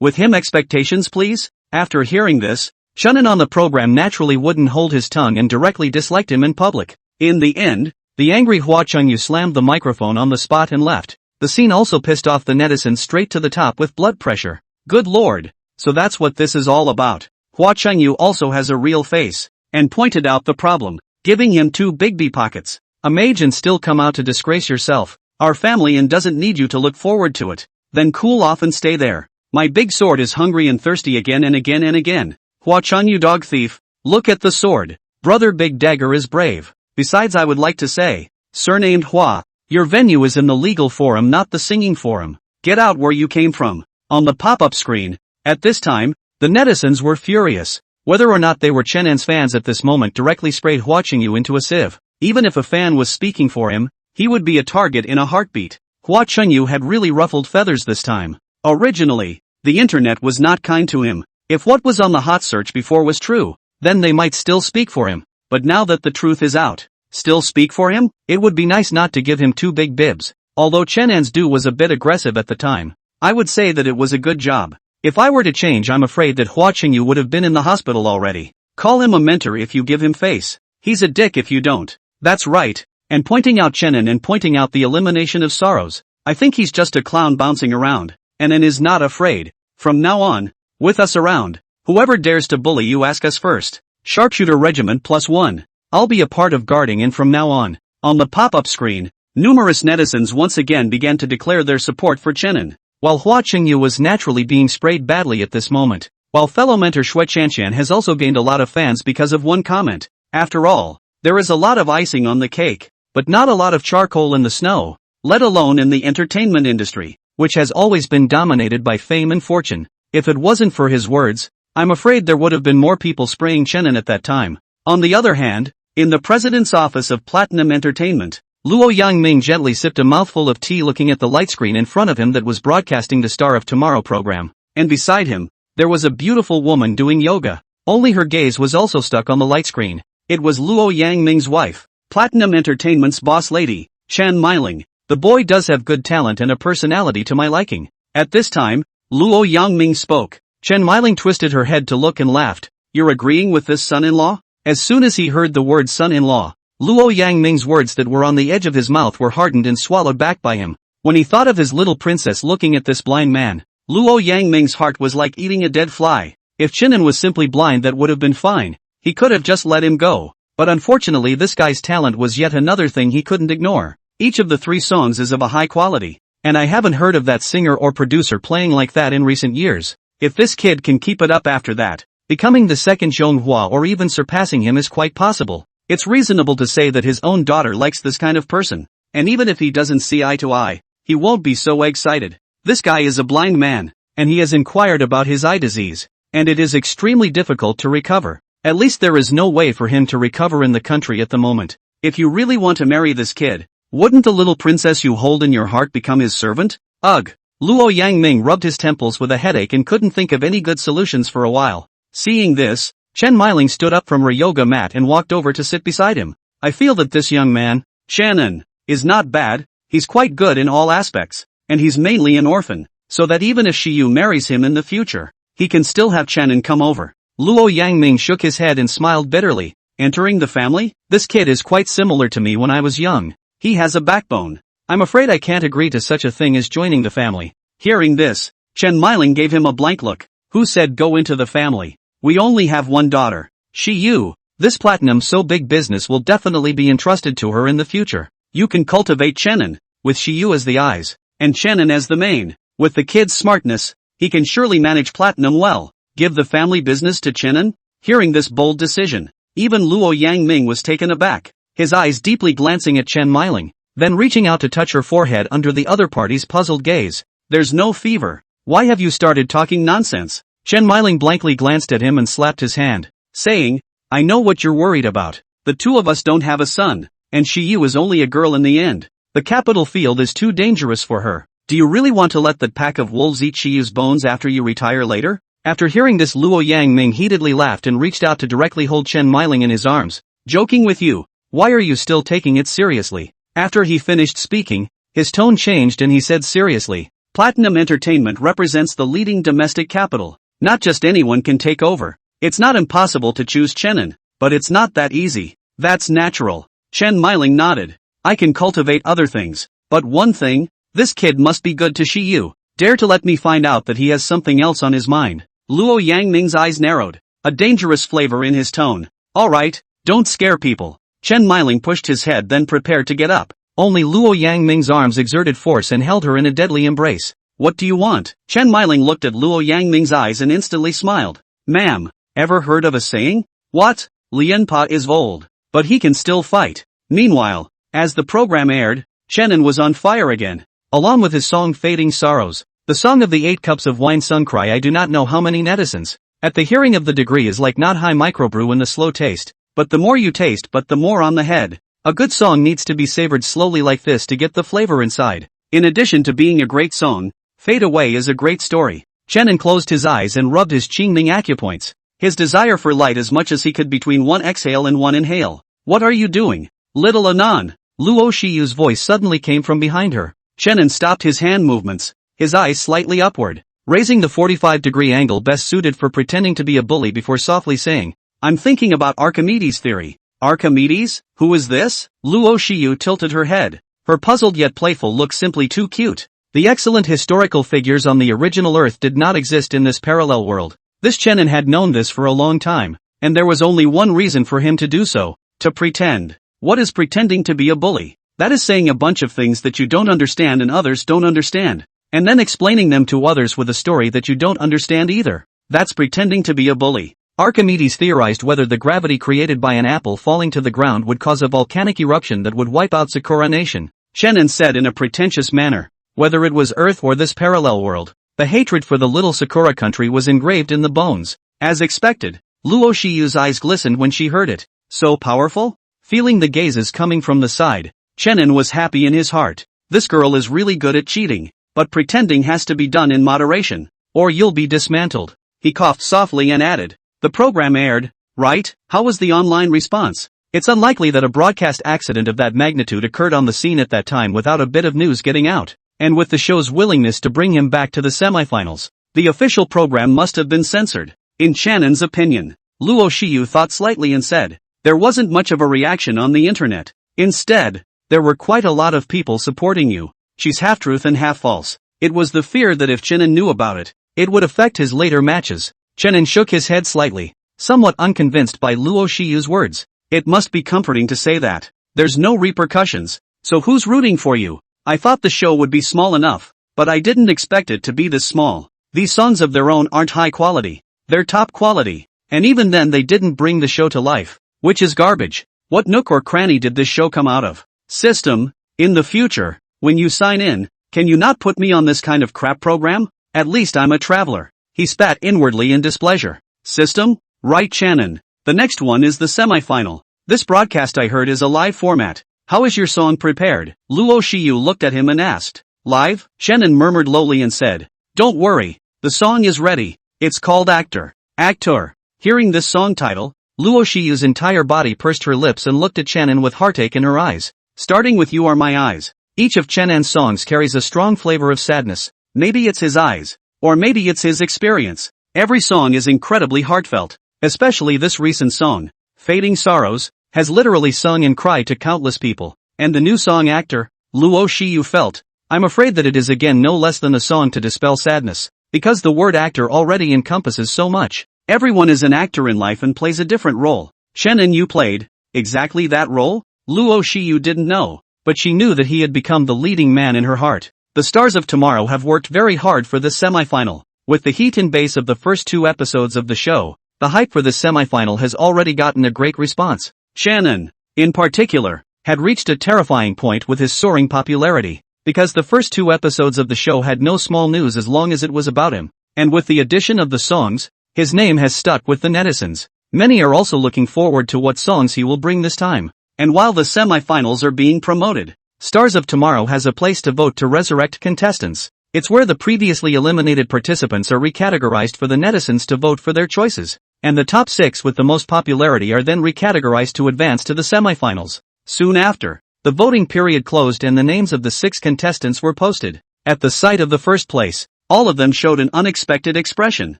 With him expectations please? After hearing this, Chenin on the program naturally wouldn't hold his tongue and directly disliked him in public. In the end, the angry Hua Qingyu slammed the microphone on the spot and left. The scene also pissed off the netizens straight to the top with blood pressure. Good lord, so that's what this is all about. Hua Qingyu also has a real face, and pointed out the problem, giving him two big B pockets. A mage and still come out to disgrace yourself. Our family and doesn't need you to look forward to it. Then cool off and stay there. My big sword is hungry and thirsty again and again and again. Hua Qingyu dog thief, look at the sword. Brother Big Dagger is brave. Besides, I would like to say, surnamed Hua, your venue is in the legal forum, not the singing forum. Get out where you came from. On the pop-up screen, at this time, the netizens were furious. Whether or not they were Chenin's fans at this moment directly sprayed Hua Qingyu into a sieve. Even if a fan was speaking for him, he would be a target in a heartbeat. Hua Qingyu had really ruffled feathers this time. Originally, the internet was not kind to him. If what was on the hot search before was true, then they might still speak for him. But now that the truth is out, still speak for him? It would be nice not to give him two big bibs. Although Chenin's do was a bit aggressive at the time, I would say that it was a good job. If I were to change, I'm afraid that Hua Qingyu would have been in the hospital already. Call him a mentor if you give him face. He's a dick if you don't. That's right. And pointing out Chenin and pointing out the elimination of sorrows. I think he's just a clown bouncing around, and is not afraid. From now on, with us around, whoever dares to bully you, ask us first. Sharpshooter Regiment +1. I'll be a part of guarding, and from now on the pop-up screen, numerous netizens once again began to declare their support for Chenin. While Hua Qingyu was naturally being sprayed badly at this moment, while fellow mentor Xue Chanqian has also gained a lot of fans because of one comment. After all, there is a lot of icing on the cake, but not a lot of charcoal in the snow, let alone in the entertainment industry, which has always been dominated by fame and fortune. If it wasn't for his words, I'm afraid there would have been more people spraying Chenin at that time. On the other hand, in the president's office of Platinum Entertainment, Luo Yangming gently sipped a mouthful of tea looking at the light screen in front of him that was broadcasting the Star of Tomorrow program, and beside him, there was a beautiful woman doing yoga. Only her gaze was also stuck on the light screen. It was Luo Yangming's wife, Platinum Entertainment's boss lady, Chan Meiling. The boy does have good talent and a personality to my liking. At this time, Luo Yangming spoke. Chen Miling twisted her head to look and laughed. You're agreeing with this son-in-law? As soon as he heard the word son-in-law, Luo Yangming's words that were on the edge of his mouth were hardened and swallowed back by him. When he thought of his little princess looking at this blind man, Luo Yangming's heart was like eating a dead fly. If Qinan was simply blind, that would have been fine. He could have just let him go. But unfortunately, this guy's talent was yet another thing he couldn't ignore. Each of the 3 songs is of a high quality, and I haven't heard of that singer or producer playing like that in recent years. If this kid can keep it up after that, becoming the second Zhonghua or even surpassing him is quite possible. It's reasonable to say that his own daughter likes this kind of person, and even if he doesn't see eye to eye, he won't be so excited. This guy is a blind man, and he has inquired about his eye disease, and it is extremely difficult to recover. At least there is no way for him to recover in the country at the moment. If you really want to marry this kid, wouldn't the little princess you hold in your heart become his servant? Ugh. Luo Yangming rubbed his temples with a headache and couldn't think of any good solutions for a while. Seeing this, Chen Miling stood up from her yoga mat and walked over to sit beside him. I feel that this young man, Qinan, is not bad. He's quite good in all aspects, and he's mainly an orphan, so that even if Shiyu marries him in the future, he can still have Qinan come over. Luo Yangming shook his head and smiled bitterly. Entering the family? This kid is quite similar to me when I was young. He has a backbone. I'm afraid I can't agree to such a thing as joining the family. Hearing this, Chen Miling gave him a blank look. Who said go into the family? We only have one daughter. Shiyu. This platinum so big business will definitely be entrusted to her in the future. You can cultivate Qinan, with Shiyu as the eyes, and Qinan as the main. With the kid's smartness, he can surely manage platinum well. Give the family business to Qinan? Hearing this bold decision, even Luo Yangming was taken aback, his eyes deeply glancing at Chen Miling, then reaching out to touch her forehead under the other party's puzzled gaze. There's no fever. Why have you started talking nonsense? Chen Miling blankly glanced at him and slapped his hand, saying, I know what you're worried about. The 2 of us don't have a son, and Shiyu is only a girl in the end. The capital field is too dangerous for her. Do you really want to let that pack of wolves eat Shiyu's bones after you retire later? After hearing this, Luo Yangming heatedly laughed and reached out to directly hold Chen Miling in his arms. Joking with you? Why are you still taking it seriously? After he finished speaking, his tone changed and he said seriously, Platinum Entertainment represents the leading domestic capital. Not just anyone can take over. It's not impossible to choose Qinan, but it's not that easy. That's natural. Chen Miling nodded. I can cultivate other things, but one thing, this kid must be good to Shiyu. Dare to let me find out that he has something else on his mind. Luo Yangming's eyes narrowed, a dangerous flavor in his tone. Alright, don't scare people. Chen Miling pushed his head then prepared to get up. Only Luo Yangming's arms exerted force and held her in a deadly embrace. What do you want? Chen Miling looked at Luo Yangming's eyes and instantly smiled. Ma'am, ever heard of a saying? What? Lianpa is old, but he can still fight. Meanwhile, as the program aired, Qinan was on fire again. Along with his song Fading Sorrows, the song of the 8 cups of wine Sun Cry I do not know how many netizens. At the hearing of the degree is like not high microbrew in the slow taste, but the more you taste but the more on the head. A good song needs to be savored slowly like this to get the flavor inside. In addition to being a great song, Fade Away is a great story. Qinan closed his eyes and rubbed his Qingming acupoints. His desire for light as much as he could between one exhale and one inhale. What are you doing? Little Anon. Luo Shiyu's voice suddenly came from behind her. Qinan stopped his hand movements, his eyes slightly upward, raising the 45-degree angle best suited for pretending to be a bully before softly saying, I'm thinking about Archimedes' theory. Archimedes? Who is this? Luo Shiyu tilted her head. Her puzzled yet playful look simply too cute. The excellent historical figures on the original Earth did not exist in this parallel world. This Qinan had known this for a long time, and there was only one reason for him to do so, to pretend. What is pretending to be a bully? That is saying a bunch of things that you don't understand and others don't understand, and then explaining them to others with a story that you don't understand either. That's pretending to be a bully. Archimedes theorized whether the gravity created by an apple falling to the ground would cause a volcanic eruption that would wipe out Sakura Nation. Qinan said in a pretentious manner, whether it was Earth or this parallel world, the hatred for the little Sakura country was engraved in the bones. As expected, Luo Shiyu's eyes glistened when she heard it. So powerful? Feeling the gazes coming from the side, Qinan was happy in his heart. This girl is really good at cheating, but pretending has to be done in moderation, or you'll be dismantled. He coughed softly and added, the program aired, right? How was the online response? It's unlikely that a broadcast accident of that magnitude occurred on the scene at that time without a bit of news getting out. And with the show's willingness to bring him back to the semifinals, the official program must have been censored. In Shannon's opinion, Luo Shiyu thought slightly and said, "There wasn't much of a reaction on the internet. Instead, there were quite a lot of people supporting you. She's half truth and half false." It was the fear that if Shannon knew about it, it would affect his later matches. Shannon shook his head slightly, somewhat unconvinced by Luo Shiyu's words. It must be comforting to say that there's no repercussions, so who's rooting for you? I thought the show would be small enough, but I didn't expect it to be this small. These songs of their own aren't high quality, they're top quality, and even then they didn't bring the show to life, which is garbage. What nook or cranny did this show come out of? System, in the future, when you sign in, can you not put me on this kind of crap program? At least I'm a traveler. He spat inwardly in displeasure. System? Right, Shannon. The next one is the semifinal. This broadcast I heard is a live format. How is your song prepared? Luo Shiyu looked at him and asked. Live? Shannon murmured lowly and said, "Don't worry, the song is ready. It's called Actor." Actor. Hearing this song title, Luo Shiyu's entire body pursed her lips and looked at Shannon with heartache in her eyes. Starting with You Are My Eyes. Each of Shannon's songs carries a strong flavor of sadness. Maybe it's his eyes, or maybe it's his experience. Every song is incredibly heartfelt, especially this recent song, Fading Sorrows, has literally sung and cried to countless people. And the new song Actor, Luo Shiyu felt, I'm afraid that it is again no less than a song to dispel sadness, because the word actor already encompasses so much. Everyone is an actor in life and plays a different role. Shannon, you played exactly that role? Luo Shiyu didn't know, but she knew that he had become the leading man in her heart. The stars of tomorrow have worked very hard for this semifinal. With the heat and bass of the first 2 episodes of the show, the hype for this semifinal has already gotten a great response. Shannon, in particular, had reached a terrifying point with his soaring popularity, because the first 2 episodes of the show had no small news as long as it was about him. And with the addition of the songs, his name has stuck with the netizens. Many are also looking forward to what songs he will bring this time. And while the semifinals are being promoted, Stars of Tomorrow has a place to vote to resurrect contestants. It's where the previously eliminated participants are recategorized for the netizens to vote for their choices, and the top 6 with the most popularity are then recategorized to advance to the semifinals. Soon after, the voting period closed and the names of the 6 contestants were posted. At the sight of the first place, all of them showed an unexpected expression.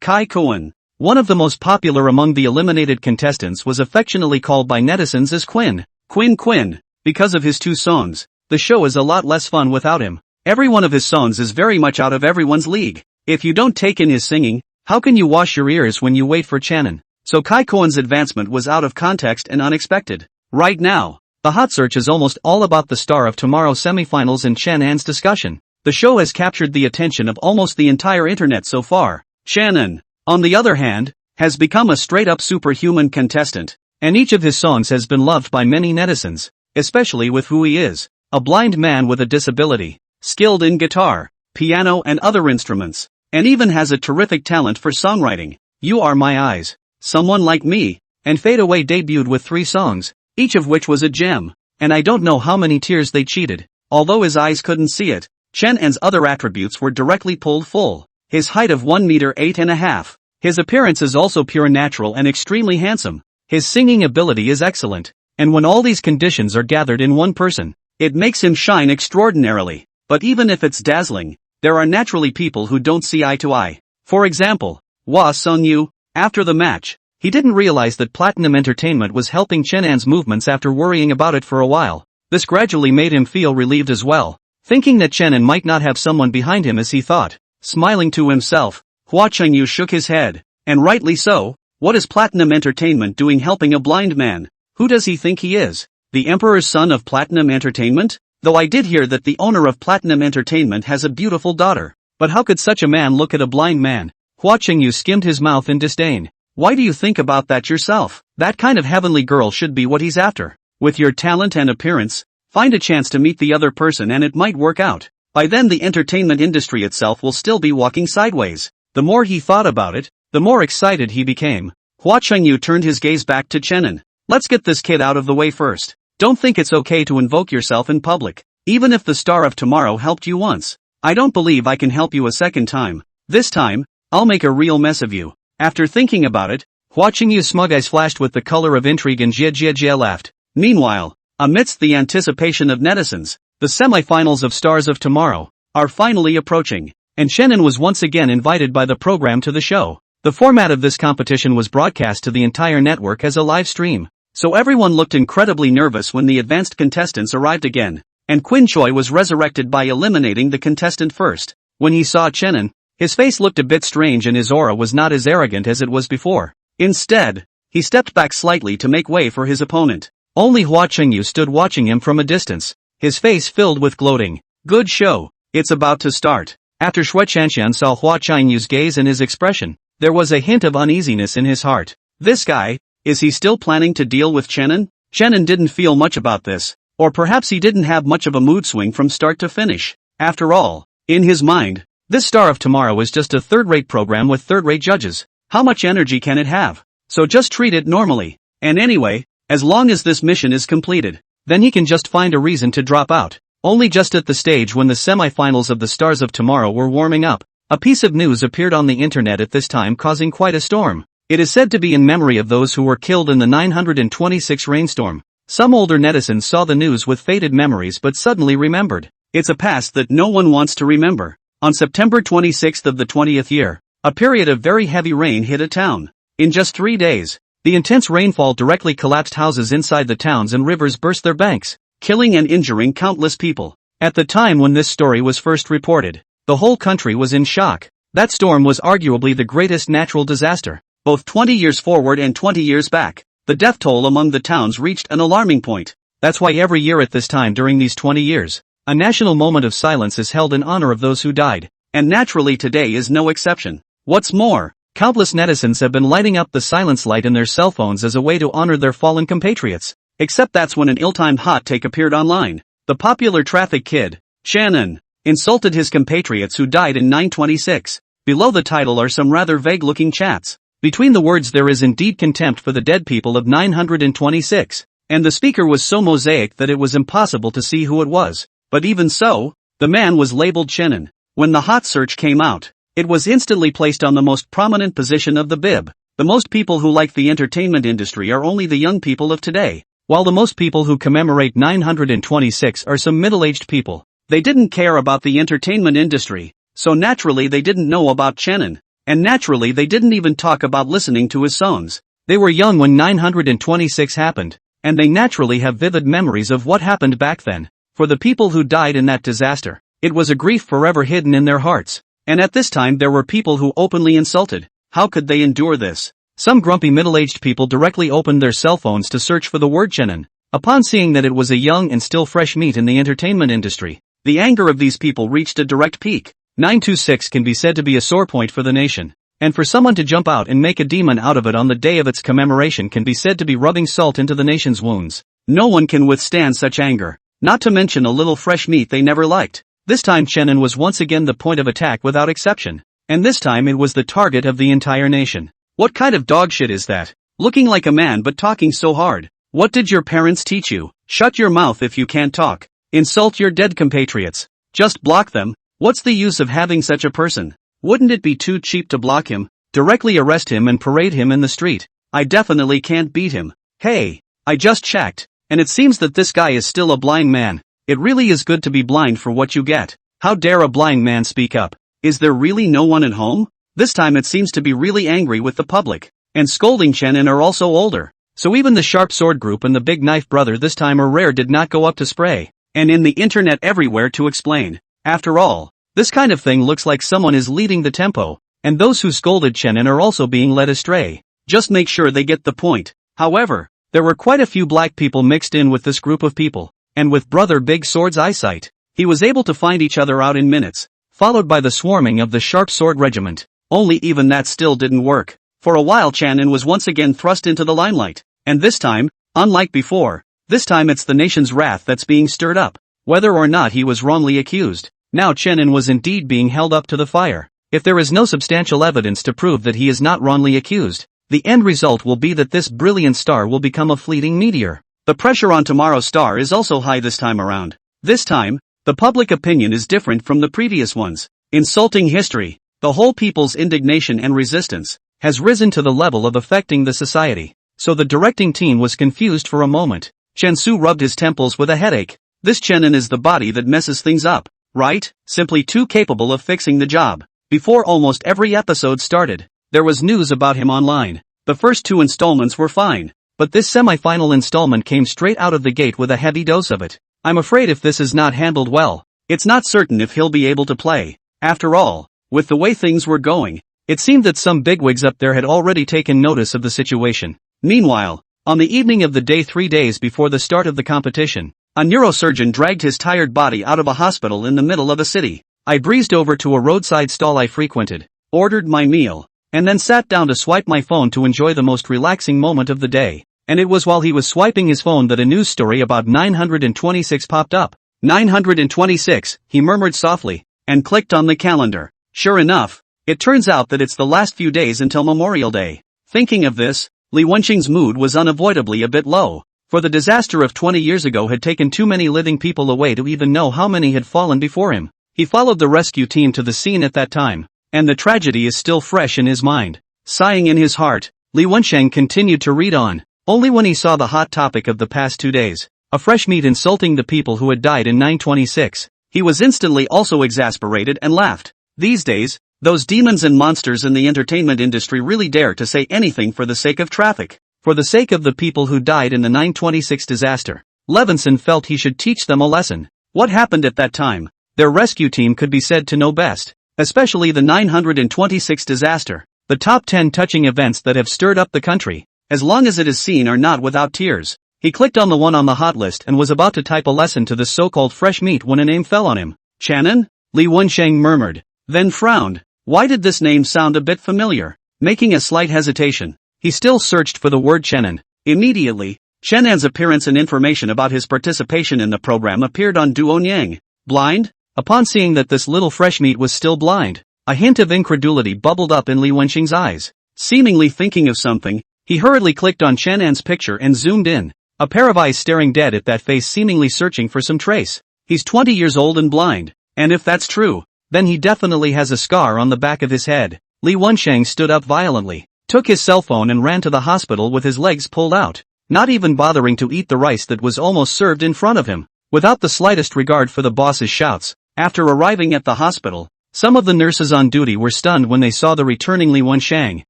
Kai Cohen, one of the most popular among the eliminated contestants, was affectionately called by netizens as Quinn. Quinn. Because of his 2 songs, the show is a lot less fun without him. Every one of his songs is very much out of everyone's league. If you don't take in his singing, how can you wash your ears when you wait for Shannon? So Kai Cohen's advancement was out of context and unexpected. Right now, the hot search is almost all about the Star of Tomorrow semifinals and Shannon's discussion. The show has captured the attention of almost the entire internet so far. Shannon, on the other hand, has become a straight-up superhuman contestant, and each of his songs has been loved by many netizens, especially with who he is, a blind man with a disability, skilled in guitar, piano and other instruments, and even has a terrific talent for songwriting. You Are My Eyes, Someone Like Me, and Fade Away debuted with 3 songs, each of which was a gem, and I don't know how many tears they cheated. Although his eyes couldn't see it, Shannon's other attributes were directly pulled full. His height of 1 meter 8.5. His appearance is also pure natural and extremely handsome. His singing ability is excellent, and when all these conditions are gathered in one person, it makes him shine extraordinarily. But even if it's dazzling, there are naturally people who don't see eye to eye. For example, Hwa Sung-yu. After the match, he didn't realize that Platinum Entertainment was helping Shannon's movements after worrying about it for a while. This gradually made him feel relieved as well, thinking that Shannon might not have someone behind him as he thought. Smiling to himself, Hwa Cheng-yu shook his head, and rightly so. What is Platinum Entertainment doing helping a blind man? Who does he think he is? The Emperor's son of Platinum Entertainment? Though I did hear that the owner of Platinum Entertainment has a beautiful daughter. But how could such a man look at a blind man? Hwa Cheng-yu skimmed his mouth in disdain. Why do you think about that yourself? That kind of heavenly girl should be what he's after. With your talent and appearance, find a chance to meet the other person and it might work out. By then the entertainment industry itself will still be walking sideways. The more he thought about it, the more excited he became. Hwa Cheng-yu turned his gaze back to Shannon. Let's get this kid out of the way first. Don't think it's okay to invoke yourself in public. Even if the Star of Tomorrow helped you once, I don't believe I can help you a second time. This time, I'll make a real mess of you. After thinking about it, Watching you smug eyes flashed with the color of intrigue and Jia laughed. Meanwhile, amidst the anticipation of netizens, the semi-finals of Stars of Tomorrow are finally approaching, and Shannon was once again invited by the program to the show. The format of this competition was broadcast to the entire network as a live stream, so everyone looked incredibly nervous when the advanced contestants arrived again, and Quinn Choi was resurrected by eliminating the contestant first. When he saw Shannon, his face looked a bit strange and his aura was not as arrogant as it was before. Instead, he stepped back slightly to make way for his opponent. Only Hua Chengyu stood watching him from a distance, his face filled with gloating. Good show, it's about to start. After Shui Chanshan saw Hua Chengyu's gaze and his expression, there was a hint of uneasiness in his heart. This guy, is he still planning to deal with Shannon? Shannon didn't feel much about this, or perhaps he didn't have much of a mood swing from start to finish. After all, in his mind, this Star of Tomorrow is just a third-rate program with third-rate judges. How much energy can it have? So just treat it normally. And anyway, as long as this mission is completed, then he can just find a reason to drop out. Only just at the stage when the semi-finals of the Stars of Tomorrow were warming up, a piece of news appeared on the internet at this time causing quite a storm. It is said to be in memory of those who were killed in the 926 rainstorm. Some older netizens saw the news with faded memories but suddenly remembered. It's a past that no one wants to remember. On September 26th of the 20th year, a period of very heavy rain hit a town. In just 3 days, the intense rainfall directly collapsed houses inside the towns and rivers burst their banks, killing and injuring countless people. At the time when this story was first reported, the whole country was in shock. That storm was arguably the greatest natural disaster, both 20 years forward and 20 years back. The death toll among the towns reached an alarming point. That's why every year at this time during these 20 years, a national moment of silence is held in honor of those who died. And naturally today is no exception. What's more, countless netizens have been lighting up the silence light in their cell phones as a way to honor their fallen compatriots. Except that's when an ill-timed hot take appeared online. The popular traffic kid, Shannon, insulted his compatriots who died in 926. Below the title are some rather vague-looking chats. Between the words there is indeed contempt for the dead people of 926. And the speaker was so mosaic that it was impossible to see who it was. But even so, the man was labeled Shannon. When the hot search came out, it was instantly placed on the most prominent position of the bib. The most people who like the entertainment industry are only the young people of today, while the most people who commemorate 926 are some middle-aged people. They didn't care about the entertainment industry, so naturally they didn't know about Shannon, and naturally they didn't even talk about listening to his songs. They were young when 926 happened, and they naturally have vivid memories of what happened back then. For the people who died in that disaster, it was a grief forever hidden in their hearts. And at this time there were people who openly insulted. How could they endure this? Some grumpy middle-aged people directly opened their cell phones to search for the word Shannon. Upon seeing that it was a young and still fresh meat in the entertainment industry, the anger of these people reached a direct peak. 926 can be said to be a sore point for the nation. And for someone to jump out and make a demon out of it on the day of its commemoration can be said to be rubbing salt into the nation's wounds. No one can withstand such anger. Not to mention a little fresh meat they never liked. This time Shannon was once again the point of attack without exception. And this time it was the target of the entire nation. What kind of dog shit is that? Looking like a man but talking so hard. What did your parents teach you? Shut your mouth if you can't talk. Insult your dead compatriots. Just block them. What's the use of having such a person? Wouldn't it be too cheap to block him? Directly arrest him and parade him in the street. I definitely can't beat him. Hey, I just checked. And it seems that this guy is still a blind man. It really is good to be blind for what you get. How dare a blind man speak up? Is there really no one at home? This time it seems to be really angry with the public. And scolding Shannon are also older. So even the Sharp Sword Group and the Big Knife Brother this time are rare did not go up to spray. And in the internet everywhere to explain. After all, this kind of thing looks like someone is leading the tempo. And those who scolded Shannon are also being led astray. Just make sure they get the point. However, there were quite a few black people mixed in with this group of people. And with Brother Big Sword's eyesight, he was able to find each other out in minutes, followed by the swarming of the Sharp Sword Regiment. Only even that still didn't work. For a while Shannon was once again thrust into the limelight. And this time, unlike before, this time it's the nation's wrath that's being stirred up. Whether or not he was wrongly accused, now Shannon was indeed being held up to the fire. If there is no substantial evidence to prove that he is not wrongly accused, the end result will be that this brilliant star will become a fleeting meteor. The pressure on tomorrow's star is also high this time around. This time, the public opinion is different from the previous ones. Insulting history, the whole people's indignation and resistance, has risen to the level of affecting the society. So the directing team was confused for a moment. Chen Su rubbed his temples with a headache. This Chenin is the body that messes things up, right? Simply too capable of fixing the job. Before almost every episode started, there was news about him online. The first 2 installments were fine, but this semi-final installment came straight out of the gate with a heavy dose of it. I'm afraid if this is not handled well, it's not certain if he'll be able to play. After all, with the way things were going, it seemed that some bigwigs up there had already taken notice of the situation. Meanwhile, on the evening of the day 3 days before the start of the competition, a neurosurgeon dragged his tired body out of a hospital in the middle of a city. I breezed over to a roadside stall I frequented, ordered my meal, and then sat down to swipe my phone to enjoy the most relaxing moment of the day. And it was while he was swiping his phone that a news story about 926 popped up. 926, he murmured softly, and clicked on the calendar. Sure enough, it turns out that it's the last few days until Memorial Day. Thinking of this, Li Wenqing's mood was unavoidably a bit low, for the disaster of 20 years ago had taken too many living people away to even know how many had fallen before him. He followed the rescue team to the scene at that time, and the tragedy is still fresh in his mind. Sighing in his heart, Li Wenqing continued to read on. Only when he saw the hot topic of the past 2 days, a fresh meat insulting the people who had died in 926, he was instantly also exasperated and laughed. These days, those demons and monsters in the entertainment industry really dare to say anything for the sake of traffic, for the sake of the people who died in the 926 disaster. Levinson felt he should teach them a lesson. What happened at that time? Their rescue team could be said to know best, especially the 926 disaster, the top 10 touching events that have stirred up the country. As long as it is seen are not without tears. He clicked on the one on the hot list and was about to type a lesson to the so-called fresh meat when a name fell on him. Chenin? Li Wenqing murmured, then frowned. Why did this name sound a bit familiar? Making a slight hesitation, he still searched for the word Chenin. Immediately, Chenin's appearance and information about his participation in the program appeared on Duonyang. Blind? Upon seeing that this little fresh meat was still blind, a hint of incredulity bubbled up in Li Wenqing's eyes. Seemingly thinking of something, he hurriedly clicked on Chenin's picture and zoomed in, a pair of eyes staring dead at that face seemingly searching for some trace. He's 20 years old and blind, and if that's true, then he definitely has a scar on the back of his head. Li Wenqing stood up violently, took his cell phone and ran to the hospital with his legs pulled out, not even bothering to eat the rice that was almost served in front of him. Without the slightest regard for the boss's shouts, after arriving at the hospital, some of the nurses on duty were stunned when they saw the returning Li Wenqing.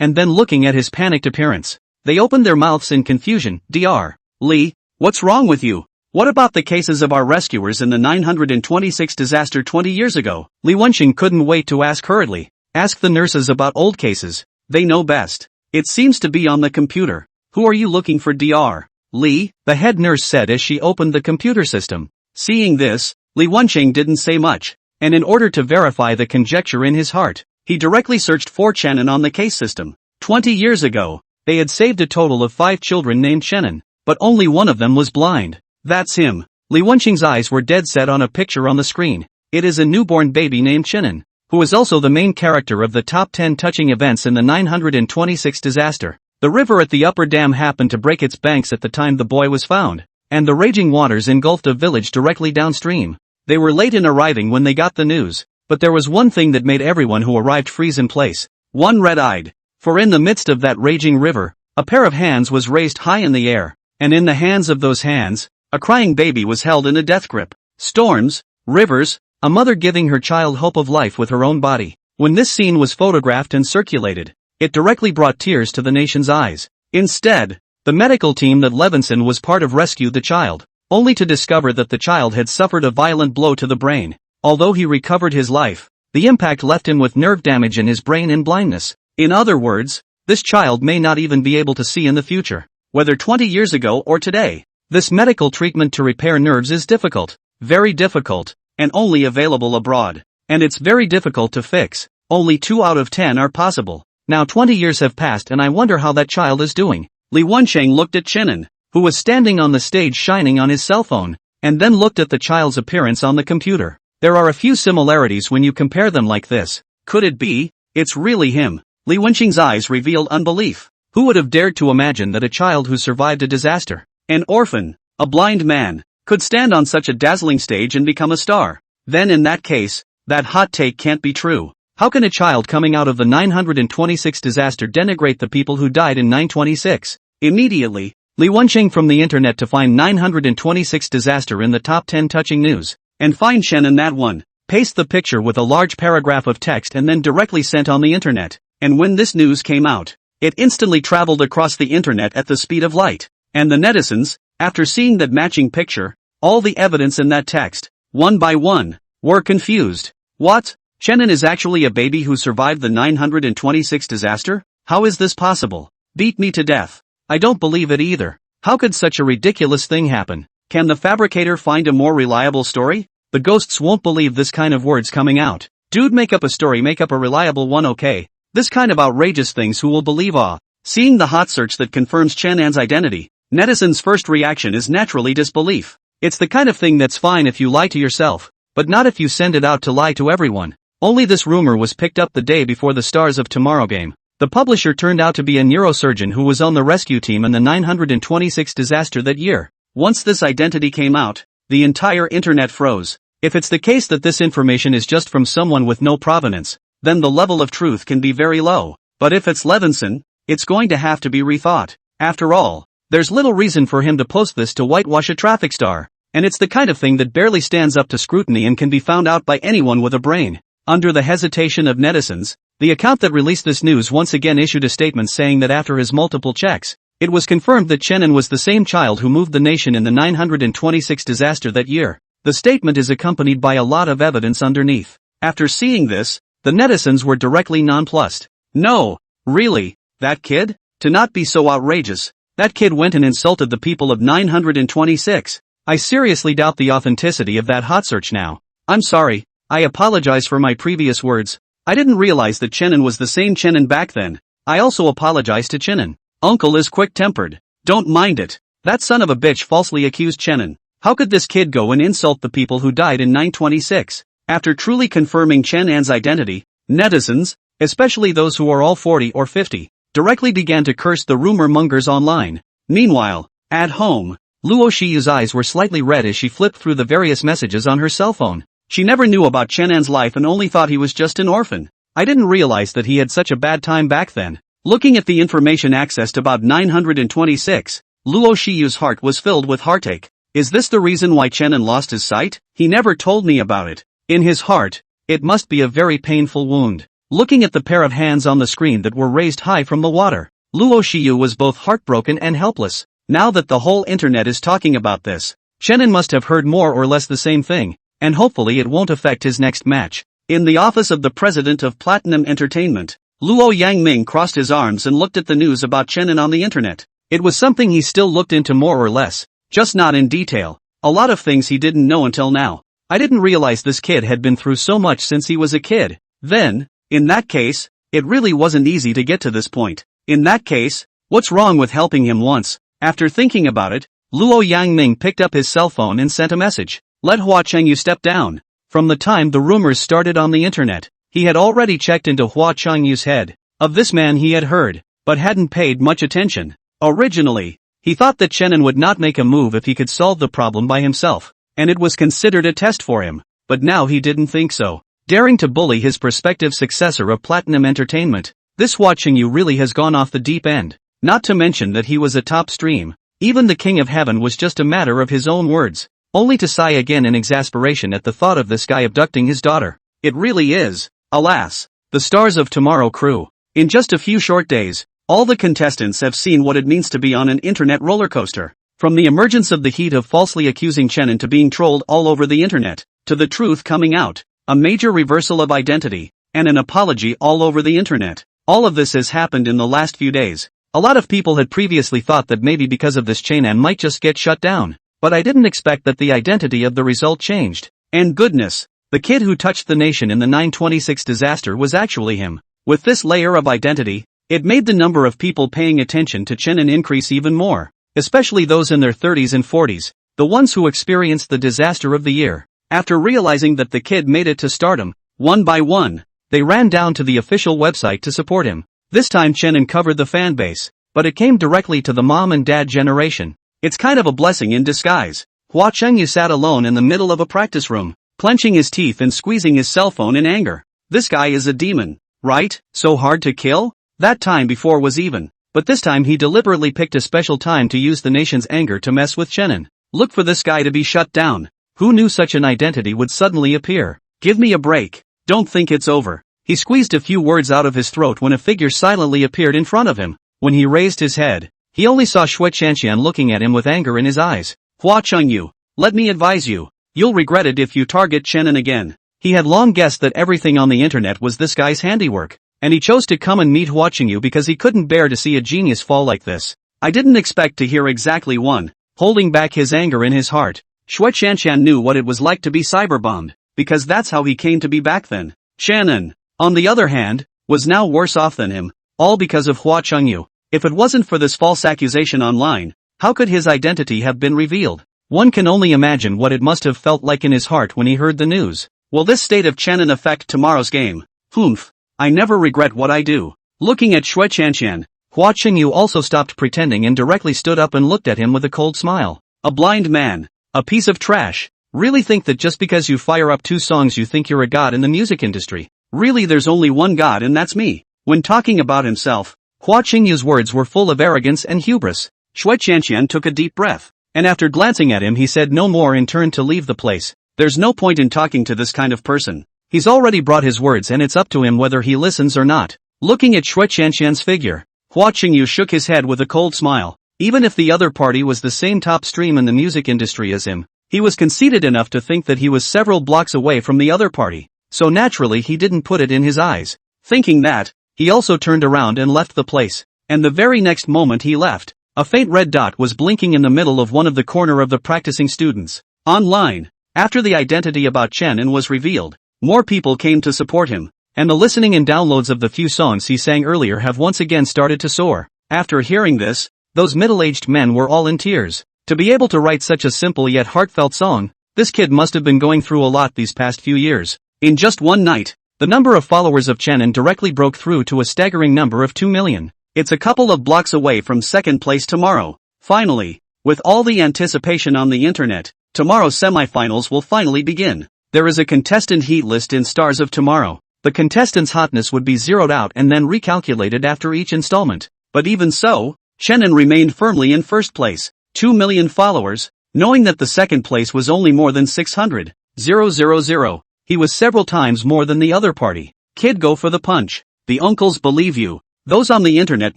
And then looking at his panicked appearance, they opened their mouths in confusion. Dr. Li, what's wrong with you? What about the cases of our rescuers in the 926 disaster 20 years ago? Li Wenqing couldn't wait to ask hurriedly. Ask the nurses about old cases. They know best. It seems to be on the computer. Who are you looking for, Dr. Li? The head nurse said as she opened the computer system. Seeing this, Li Wenqing didn't say much, and in order to verify the conjecture in his heart, he directly searched for Chenin on the case system. 20 years ago, they had saved a total of 5 children named Chenin, but only one of them was blind. That's him. Li Wenqing's eyes were dead set on a picture on the screen. It is a newborn baby named Chenin, who is also the main character of the top 10 touching events in the 926 disaster. The river at the upper dam happened to break its banks at the time the boy was found, and the raging waters engulfed a village directly downstream. They were late in arriving when they got the news. But there was one thing that made everyone who arrived freeze in place. One red-eyed. For in the midst of that raging river, a pair of hands was raised high in the air, and in the hands of those hands, a crying baby was held in a death grip. Storms, rivers, a mother giving her child hope of life with her own body. When this scene was photographed and circulated, it directly brought tears to the nation's eyes. Instead, the medical team that Levinson was part of rescued the child, only to discover that the child had suffered a violent blow to the brain. Although he recovered his life, the impact left him with nerve damage in his brain and blindness. In other words, this child may not even be able to see in the future, whether 20 years ago or today. This medical treatment to repair nerves is difficult, very difficult, and only available abroad. And it's very difficult to fix. Only 2 out of 10 are possible. Now 20 years have passed and I wonder how that child is doing. Li Wenqing looked at Chenin, who was standing on the stage shining on his cell phone, and then looked at the child's appearance on the computer. There are a few similarities when you compare them like this. Could it be? It's really him. Li Wenqing's eyes revealed unbelief. Who would have dared to imagine that a child who survived a disaster, an orphan, a blind man, could stand on such a dazzling stage and become a star? Then in that case, that hot take can't be true. How can a child coming out of the 926 disaster denigrate the people who died in 926? Immediately, Li Wenqing from the internet to find 926 disaster in the top 10 touching news, and find Chen in that one. Paste the picture with a large paragraph of text and then directly sent on the internet. And when this news came out, it instantly traveled across the internet at the speed of light. And the netizens, after seeing that matching picture, all the evidence in that text, one by one, were confused. What? Chenin is actually a baby who survived the 926 disaster? How is this possible? Beat me to death. I don't believe it either. How could such a ridiculous thing happen? Can the fabricator find a more reliable story? The ghosts won't believe this kind of words coming out. Dude, make up a story, make up a reliable one, okay? This kind of outrageous things who will believe? Seeing the hot search that confirms Chen An's identity, netizens' first reaction is naturally disbelief. It's the kind of thing that's fine if you lie to yourself, but not if you send it out to lie to everyone. Only this rumor was picked up the day before the Stars of Tomorrow game. The publisher turned out to be a neurosurgeon who was on the rescue team in the 926 disaster that year. Once this identity came out, the entire internet froze. If it's the case that this information is just from someone with no provenance, then the level of truth can be very low. But if it's Levinson, it's going to have to be rethought. After all, there's little reason for him to post this to whitewash a traffic star, and it's the kind of thing that barely stands up to scrutiny and can be found out by anyone with a brain. Under the hesitation of netizens, the account that released this news once again issued a statement saying that after his multiple checks, it was confirmed that Chenin was the same child who moved the nation in the 926 disaster that year. The statement is accompanied by a lot of evidence underneath. After seeing this, the netizens were directly nonplussed. No, really, that kid? To not be so outrageous. That kid went and insulted the people of 926. I seriously doubt the authenticity of that hot search now. I'm sorry, I apologize for my previous words. I didn't realize that Chenin was the same Chenin back then. I also apologize to Chenin. Uncle is quick-tempered. Don't mind it. That son of a bitch falsely accused Chenin. How could this kid go and insult the people who died in 926? After truly confirming Chen An's identity, netizens, especially those who are all 40 or 50, directly began to curse the rumor mongers online. Meanwhile, at home, Luo Shiyu's eyes were slightly red as she flipped through the various messages on her cell phone. She never knew about Chen An's life and only thought he was just an orphan. I didn't realize that he had such a bad time back then. Looking at the information accessed about 926, Luo Shiyu's heart was filled with heartache. Is this the reason why Chenin lost his sight? He never told me about it. In his heart, it must be a very painful wound. Looking at the pair of hands on the screen that were raised high from the water, Luo Shiyu was both heartbroken and helpless. Now that the whole internet is talking about this, Chenin must have heard more or less the same thing, and hopefully it won't affect his next match. In the office of the president of Platinum Entertainment, Luo Yangming crossed his arms and looked at the news about Chenin on the internet. It was something he still looked into more or less, just not in detail. A lot of things he didn't know until now. I didn't realize this kid had been through so much since he was a kid. Then, in that case, it really wasn't easy to get to this point. In that case, what's wrong with helping him once? After thinking about it, Luo Yangming picked up his cell phone and sent a message. Let Hua Chengyu step down. From the time the rumors started on the internet, he had already checked into Hua Chengyu's head. Of this man he had heard, but hadn't paid much attention. Originally, he thought that Chenin would not make a move if he could solve the problem by himself, and it was considered a test for him, but now he didn't think so. Daring to bully his prospective successor of Platinum Entertainment, this Hua Chengyu really has gone off the deep end. Not to mention that he was a top stream. Even the King of Heaven was just a matter of his own words, only to sigh again in exasperation at the thought of this guy abducting his daughter. It really is, alas, the Stars of Tomorrow crew. In just a few short days, all the contestants have seen what it means to be on an internet roller coaster. From the emergence of the heat of falsely accusing Chenin to being trolled all over the internet, to the truth coming out, a major reversal of identity, and an apology all over the internet. All of this has happened in the last few days. A lot of people had previously thought that maybe because of this Chenin might just get shut down, but I didn't expect that the identity of the result changed. And goodness, the kid who touched the nation in the 926 disaster was actually him. With this layer of identity, it made the number of people paying attention to Chenin increase even more, especially those in their 30s and 40s, the ones who experienced the disaster of the year. After realizing that the kid made it to stardom, one by one, they ran down to the official website to support him. This time Chenin covered the fan base, but it came directly to the mom and dad generation. It's kind of a blessing in disguise. Hua Chengyu sat alone in the middle of a practice room, clenching his teeth and squeezing his cell phone in anger. This guy is a demon, right? So hard to kill? That time before was even. But this time he deliberately picked a special time to use the nation's anger to mess with Chenin. Look for this guy to be shut down. Who knew such an identity would suddenly appear? Give me a break. Don't think it's over. He squeezed a few words out of his throat when a figure silently appeared in front of him. When he raised his head, he only saw Shui Qianqian looking at him with anger in his eyes. Hua Chengyu, let me advise you. You'll regret it if you target Chenin again. He had long guessed that everything on the internet was this guy's handiwork, and he chose to come and meet Hua Chengyu because he couldn't bear to see a genius fall like this. I didn't expect to hear exactly one. Holding back his anger in his heart, Shui Qianqian knew what it was like to be cyberbombed, because that's how he came to be back then. Chenin, on the other hand, was now worse off than him, all because of Hua Chengyu. If it wasn't for this false accusation online, how could his identity have been revealed? One can only imagine what it must have felt like in his heart when he heard the news. Will this state of Chenin affect tomorrow's game? Humph. I never regret what I do. Looking at Shui Qianqian, Hua Chengyu also stopped pretending and directly stood up and looked at him with a cold smile. A blind man. A piece of trash. Really think that just because you fire up 2 songs you think you're a god in the music industry? Really there's only one god and that's me. When talking about himself, Hua Chengyu's words were full of arrogance and hubris. Shui Qianqian took a deep breath, and after glancing at him he said no more and turned to leave the place. There's no point in talking to this kind of person. He's already brought his words and it's up to him whether he listens or not. Looking at Shui Qianqian's figure, Hua Chengyu shook his head with a cold smile. Even if the other party was the same top stream in the music industry as him, he was conceited enough to think that he was several blocks away from the other party, so naturally he didn't put it in his eyes. Thinking that, he also turned around and left the place, and the very next moment he left, a faint red dot was blinking in the middle of one of the corner of the practicing students. Online, after the identity about Chenin was revealed, more people came to support him, and the listening and downloads of the few songs he sang earlier have once again started to soar. After hearing this, those middle-aged men were all in tears. To be able to write such a simple yet heartfelt song, this kid must have been going through a lot these past few years. In just one night, the number of followers of Chenin directly broke through to a staggering number of 2 million. It's a couple of blocks away from second place tomorrow. Finally, with all the anticipation on the internet, tomorrow's semifinals will finally begin. There is a contestant heat list in Stars of Tomorrow. The contestant's hotness would be zeroed out and then recalculated after each installment. But even so, Chenin remained firmly in first place, 2 million followers, knowing that the second place was only more than 600,000. He was several times more than the other party. Kid, go for the punch. The uncles believe you. Those on the internet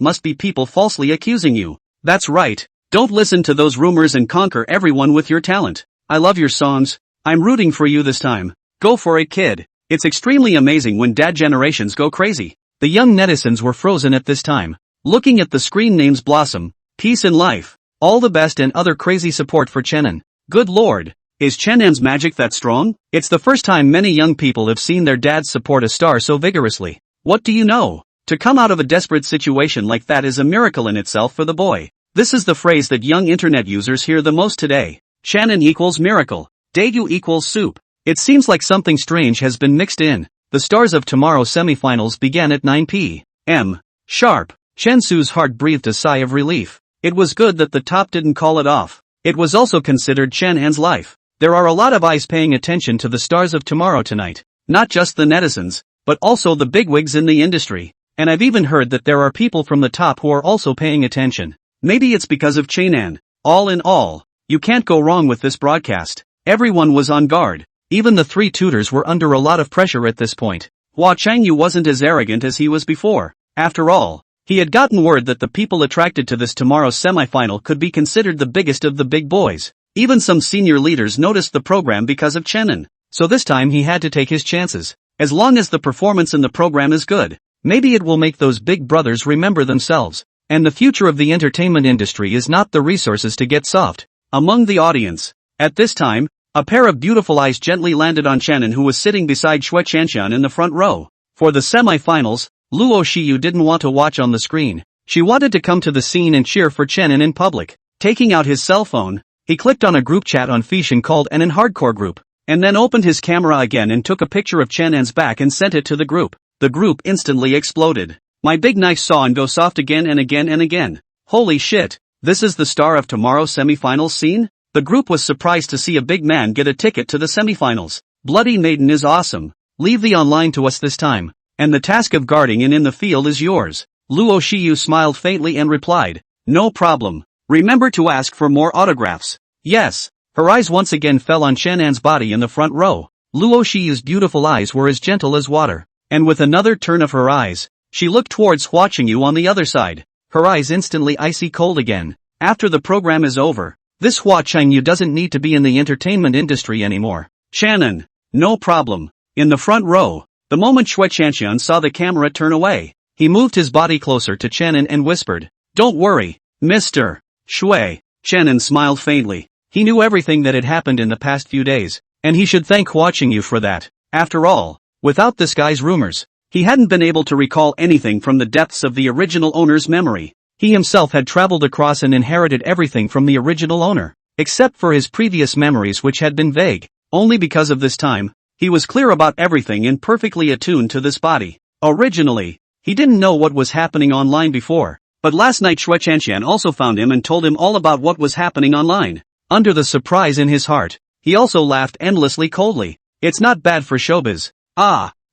must be people falsely accusing you. That's right. Don't listen to those rumors and conquer everyone with your talent. I love your songs. I'm rooting for you this time. Go for it, kid. It's extremely amazing when dad generations go crazy. The young netizens were frozen at this time, looking at the screen names Blossom, Peace in Life, All the Best and other crazy support for Chenin. Good lord. Is Chenin's magic that strong? It's the first time many young people have seen their dads support a star so vigorously. What do you know? To come out of a desperate situation like that is a miracle in itself for the boy. This is the phrase that young internet users hear the most today. Chenin equals miracle. Daegu equals soup. It seems like something strange has been mixed in. The Stars of Tomorrow semifinals began at 9 p.m. sharp. Chen Su's heart breathed a sigh of relief. It was good that the top didn't call it off. It was also considered Chenin's life. There are a lot of eyes paying attention to the Stars of Tomorrow tonight. Not just the netizens, but also the bigwigs in the industry. And I've even heard that there are people from the top who are also paying attention. Maybe it's because of Chenin. All in all, you can't go wrong with this broadcast. Everyone was on guard. Even the 3 tutors were under a lot of pressure at this point. Hua Chengyu wasn't as arrogant as he was before. After all, he had gotten word that the people attracted to this tomorrow's semifinal could be considered the biggest of the big boys. Even some senior leaders noticed the program because of Chenin. So this time he had to take his chances. As long as the performance in the program is good, maybe it will make those big brothers remember themselves. And the future of the entertainment industry is not the resources to get soft. Among the audience, at this time, a pair of beautiful eyes gently landed on Chenin, who was sitting beside Shui Qianqian in the front row. For the semi-finals, Luo Shiyu didn't want to watch on the screen. She wanted to come to the scene and cheer for Chenin in public. Taking out his cell phone, he clicked on a group chat on Fission called an hardcore group, and then opened his camera again and took a picture of Chenin's back and sent it to the group. The group instantly exploded. My big knife saw and go soft again and again and again. Holy shit, this is the Star of Tomorrow semifinals scene? The group was surprised to see a big man get a ticket to the semifinals. Bloody Maiden is awesome. leave the online to us this time, and the task of guarding in the field is yours. Luo Shiyu smiled faintly and replied, no problem. Remember to ask for more autographs. Yes. Her eyes once again fell on Shannon's body in the front row. Luo Shiyu's beautiful eyes were as gentle as water, and with another turn of her eyes, she looked towards Hua Qingyu on the other side, her eyes instantly icy cold again. After the program is over, this Hua Qingyu doesn't need to be in the entertainment industry anymore. Shannon. No problem. In the front row, the moment Shui Chanshan saw the camera turn away, he moved his body closer to Shannon and whispered, don't worry, Mr. Shui. Shannon smiled faintly. He knew everything that had happened in the past few days, and he should thank Hua Qingyu for that. After all, without this guy's rumors, he hadn't been able to recall anything from the depths of the original owner's memory. He himself had traveled across and inherited everything from the original owner, except for his previous memories which had been vague. Only because of this time, he was clear about everything and perfectly attuned to this body. Originally, he didn't know what was happening online before, but last night Shui Chanshan also found him and told him all about what was happening online. Under the surprise in his heart, he also laughed endlessly coldly. It's not bad for showbiz.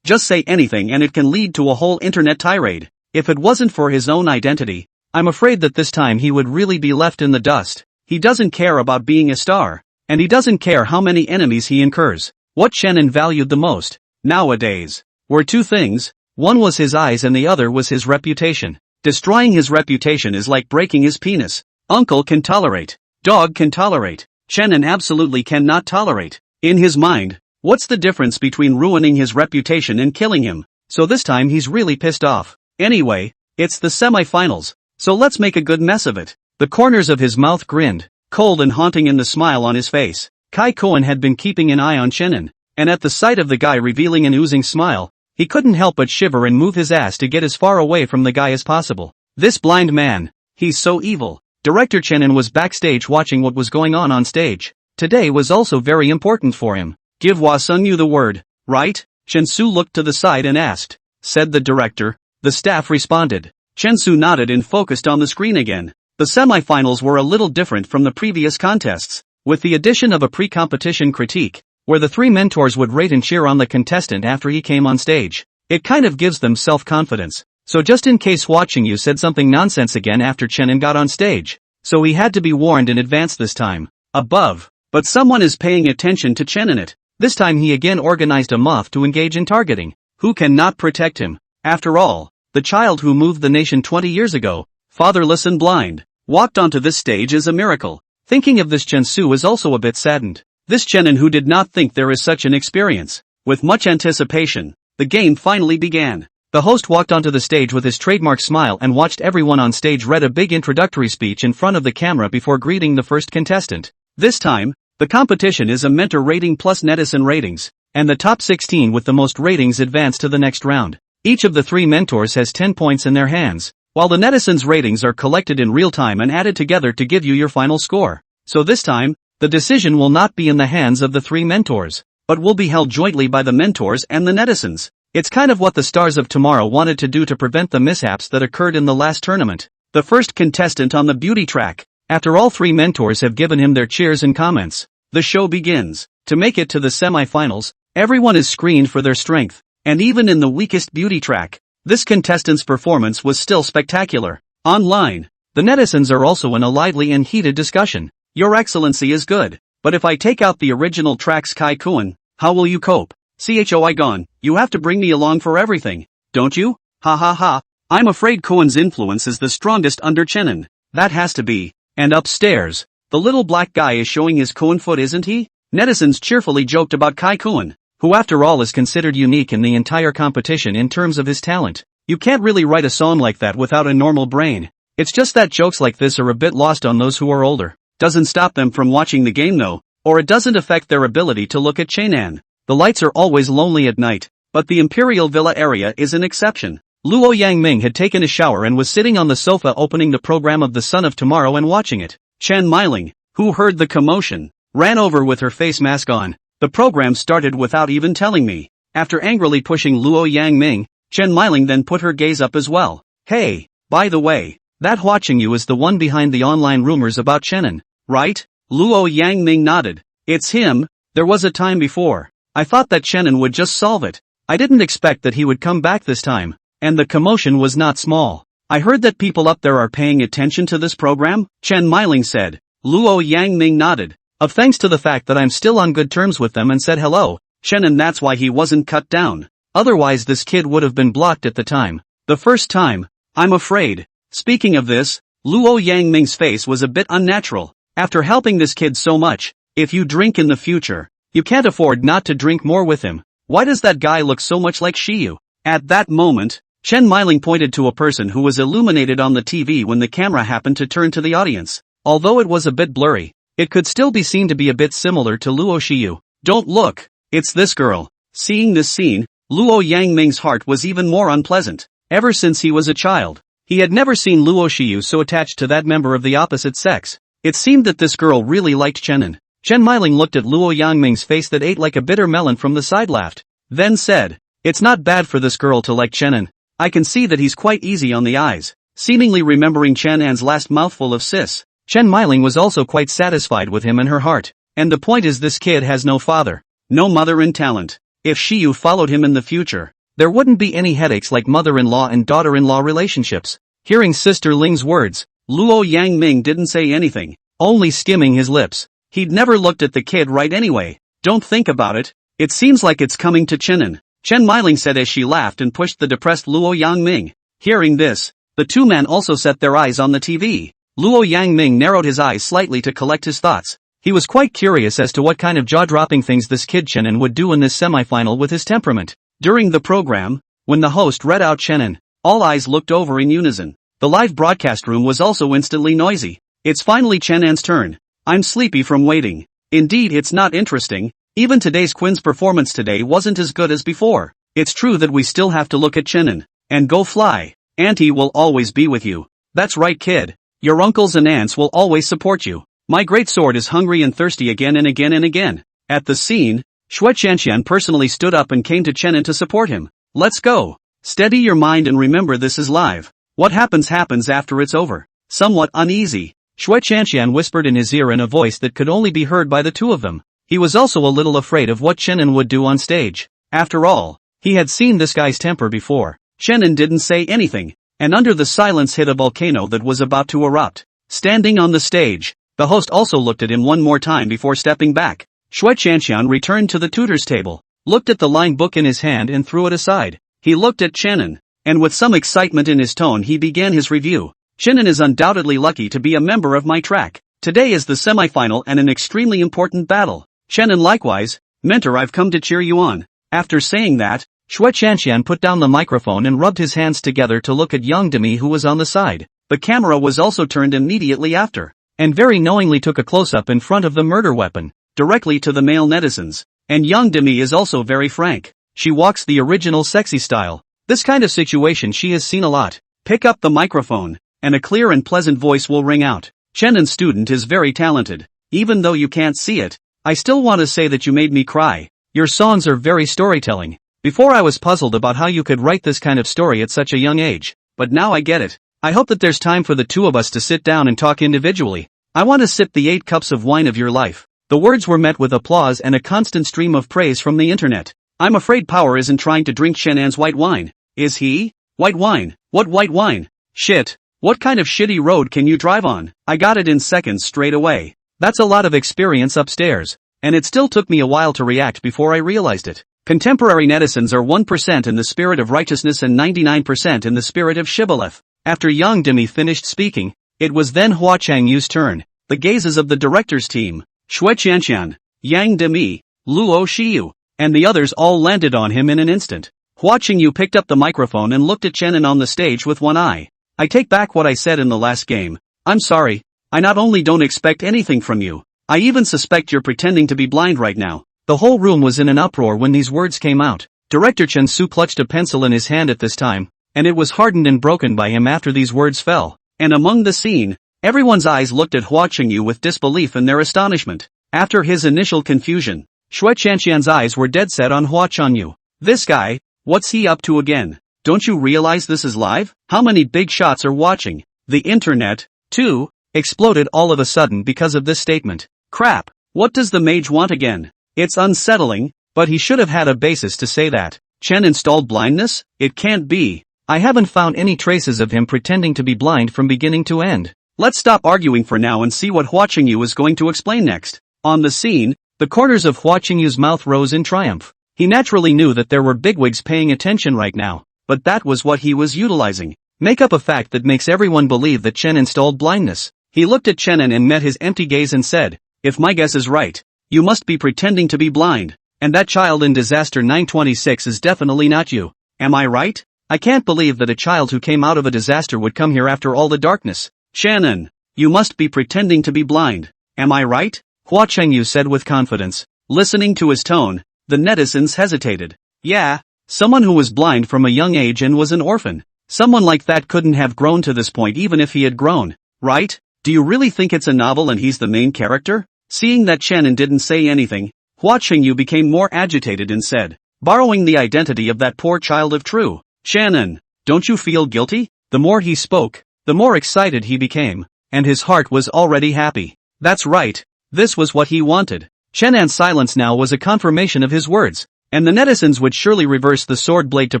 Just say anything and it can lead to a whole internet tirade. If it wasn't for his own identity, I'm afraid that this time he would really be left in the dust. He doesn't care about being a star, and he doesn't care how many enemies he incurs. What Shannon valued the most, nowadays, were two things. One was his eyes and the other was his reputation. Destroying his reputation is like breaking his penis. Uncle can tolerate. Dog can tolerate. Shannon absolutely cannot tolerate. In his mind, what's the difference between ruining his reputation and killing him? So this time he's really pissed off. Anyway, it's the semi-finals, so let's make a good mess of it. The corners of his mouth grinned, cold and haunting in the smile on his face. Kai Koen had been keeping an eye on Shannon, and at the sight of the guy revealing an oozing smile, he couldn't help but shiver and move his ass to get as far away from the guy as possible. This blind man, he's so evil. Director Shannon was backstage watching what was going on stage. Today was also very important for him. Give Hua Sungyu the word, right? Chen Su looked to the side and asked. Said the director. The staff responded. Chen Su nodded and focused on the screen again. The semifinals were a little different from the previous contests, with the addition of a pre-competition critique, where the three mentors would rate and cheer on the contestant after he came on stage. It kind of gives them self-confidence. So just in case Hua Qingyu said something nonsense again after Shannon got on stage. So he had to be warned in advance this time. Above. But someone is paying attention to Shannon. This time he again organized a moth to engage in targeting. Who cannot protect him? After all, the child who moved the nation 20 years ago, fatherless and blind, walked onto this stage is a miracle. Thinking of this, Chen Su is also a bit saddened. This Shannon who did not think there is such an experience. With much anticipation, the game finally began. The host walked onto the stage with his trademark smile and watched everyone on stage read a big introductory speech in front of the camera before greeting the first contestant. This time, the competition is a mentor rating plus netizen ratings, and the top 16 with the most ratings advance to the next round. Each of the three mentors has 10 points in their hands, while the netizens' ratings are collected in real time and added together to give you your final score. So this time, the decision will not be in the hands of the three mentors, but will be held jointly by the mentors and the netizens. It's kind of what the stars of tomorrow wanted to do to prevent the mishaps that occurred in the last tournament. The first contestant on the beauty track. After all three mentors have given him their cheers and comments, the show begins. To make it to the semi-finals, everyone is screened for their strength, and even in the weakest beauty track, this contestant's performance was still spectacular. Online, the netizens are also in a lively and heated discussion. Your Excellency is good, but if I take out the original track's Kai Koen, how will you cope? Choi Gon, you have to bring me along for everything, don't you? Ha ha ha, I'm afraid Koen's influence is the strongest under Chenin. That has to be. And upstairs, the little black guy is showing his Koen foot, isn't he? Netizens cheerfully joked about Kai Koen, who after all is considered unique in the entire competition in terms of his talent. You can't really write a song like that without a normal brain. It's just that jokes like this are a bit lost on those who are older. Doesn't stop them from watching the game though, or it doesn't affect their ability to look at Chainan. The lights are always lonely at night, but the Imperial Villa area is an exception. Luo Yangming had taken a shower and was sitting on the sofa opening the program of The Son of Tomorrow and watching it. Chen Meiling, who heard the commotion, ran over with her face mask on. The program started without even telling me. After angrily pushing Luo Yangming, Chen Meiling then put her gaze up as well. Hey, by the way, that watching you is the one behind the online rumors about Chenin, right? Luo Yangming nodded. It's him. There was a time before I thought that Chenin would just solve it, I didn't expect that he would come back this time. And the commotion was not small. I heard that people up there are paying attention to this program, Chen Meiling said. Luo Yangming nodded. Of thanks to the fact that I'm still on good terms with them and said hello, Chen, and that's why he wasn't cut down. Otherwise this kid would have been blocked at the time. The first time. I'm afraid. Speaking of this, Luo Yangming's face was a bit unnatural. After helping this kid so much, if you drink in the future, you can't afford not to drink more with him. Why does that guy look so much like Shiyu? At that moment, Chen Meiling pointed to a person who was illuminated on the TV when the camera happened to turn to the audience. Although it was a bit blurry, it could still be seen to be a bit similar to Luo Shiyu. Don't look, it's this girl. Seeing this scene, Luo Yangming's heart was even more unpleasant. Ever since he was a child, he had never seen Luo Shiyu so attached to that member of the opposite sex. It seemed that this girl really liked Chenin. Chen Meiling looked at Luo Yangming's face that ate like a bitter melon from the side, laughed, then said, "It's not bad for this girl to like Chenin. I can see that he's quite easy on the eyes." Seemingly remembering Chen An's last mouthful of sis, Chen Meiling was also quite satisfied with him in her heart. And the point is, this kid has no father, no mother in talent. If Shiyu followed him in the future, there wouldn't be any headaches like mother-in-law and daughter-in-law relationships. Hearing Sister Ling's words, Luo Yangming didn't say anything, only skimming his lips. He'd never looked at the kid right anyway. Don't think about it. It seems like it's coming to Chenin, Chen Meiling said as she laughed and pushed the depressed Luo Yangming. Hearing this, the two men also set their eyes on the TV. Luo Yangming narrowed his eyes slightly to collect his thoughts. He was quite curious as to what kind of jaw-dropping things this kid Chenin would do in this semifinal with his temperament. During the program, when the host read out Chenin, all eyes looked over in unison. The live broadcast room was also instantly noisy. It's finally Chenan's turn. I'm sleepy from waiting. Indeed, it's not interesting. Even today's Quinn's performance today wasn't as good as before. It's true that we still have to look at Chenin. And go fly. Auntie will always be with you. That's right, kid. Your uncles and aunts will always support you. My great sword is hungry and thirsty again and again and again. At the scene, Xue Qianqian personally stood up and came to Chenin to support him. Let's go. Steady your mind and remember this is live. What happens happens after it's over. Somewhat uneasy, Xue Qianqian whispered in his ear in a voice that could only be heard by the two of them. He was also a little afraid of what Chenin would do on stage. After all, he had seen this guy's temper before. Chenin didn't say anything, and under the silence hit a volcano that was about to erupt. Standing on the stage, the host also looked at him one more time before stepping back. Xue Qianqian returned to the tutor's table, looked at the line book in his hand and threw it aside. He looked at Chenin, and with some excitement in his tone he began his review. Chenin is undoubtedly lucky to be a member of my track. Today is the semifinal and an extremely important battle. Chenin likewise, mentor, I've come to cheer you on. After saying that, Xue Qianqian put down the microphone and rubbed his hands together to look at young Demi, who was on the side. The camera was also turned immediately after, and very knowingly took a close-up in front of the murder weapon, directly to the male netizens. And young Demi is also very frank. She walks the original sexy style. This kind of situation she has seen a lot. Pick up the microphone, and a clear and pleasant voice will ring out. Chenin's student is very talented. Even though you can't see it, I still want to say that you made me cry. Your songs are very storytelling. Before I was puzzled about how you could write this kind of story at such a young age, but now I get it. I hope that there's time for the two of us to sit down and talk individually. I want to sip the 8 cups of wine of your life. The words were met with applause and a constant stream of praise from the internet. I'm afraid Power isn't trying to drink Chenan's white wine. Is he? White wine? What white wine? Shit. What kind of shitty road can you drive on? I got it in seconds straight away. That's a lot of experience upstairs. And it still took me a while to react before I realized it. Contemporary netizens are 1% in the spirit of righteousness and 99% in the spirit of shibboleth. After young Demi finished speaking, it was then Hua Changyu's turn. The gazes of the director's team, Xue Qianqian, Yang Demi, Luo Shiyu, and the others all landed on him in an instant. Hua Changyu picked up the microphone and looked at Chenin on the stage with one eye. I take back what I said in the last game. I'm sorry. I not only don't expect anything from you, I even suspect you're pretending to be blind right now. The whole room was in an uproar when these words came out. Director Chen Su clutched a pencil in his hand at this time, and it was hardened and broken by him after these words fell. And among the scene, everyone's eyes looked at Hua Changyu with disbelief and their astonishment. After his initial confusion, Xue Qianqian's eyes were dead set on Hua Changyu. This guy, what's he up to again? Don't you realize this is live? How many big shots are watching? The internet, too, exploded all of a sudden because of this statement. Crap, what does the mage want again? It's unsettling, but he should have had a basis to say that. Chen installed blindness? It can't be. I haven't found any traces of him pretending to be blind from beginning to end. Let's stop arguing for now and see what Hua Qingyu is going to explain next. On the scene, the corners of Hua Qingyu's mouth rose in triumph. He naturally knew that there were bigwigs paying attention right now, but that was what he was utilizing. Make up a fact that makes everyone believe that Chen installed blindness. He looked at Chenin and met his empty gaze and said, "If my guess is right, you must be pretending to be blind, and that child in Disaster 926 is definitely not you. Am I right? I can't believe that a child who came out of a disaster would come here after all the darkness. Chenin, you must be pretending to be blind. Am I right?" Hua Qingyu said with confidence. Listening to his tone, the netizens hesitated. Yeah, someone who was blind from a young age and was an orphan. Someone like that couldn't have grown to this point even if he had grown, right? Do you really think it's a novel and he's the main character? Seeing that Chenin didn't say anything, Hua Qingyu became more agitated and said, "Borrowing the identity of that poor child of true. Chenin, don't you feel guilty?" The more he spoke, the more excited he became, and his heart was already happy. That's right, this was what he wanted. Chenan's silence now was a confirmation of his words, and the netizens would surely reverse the sword blade to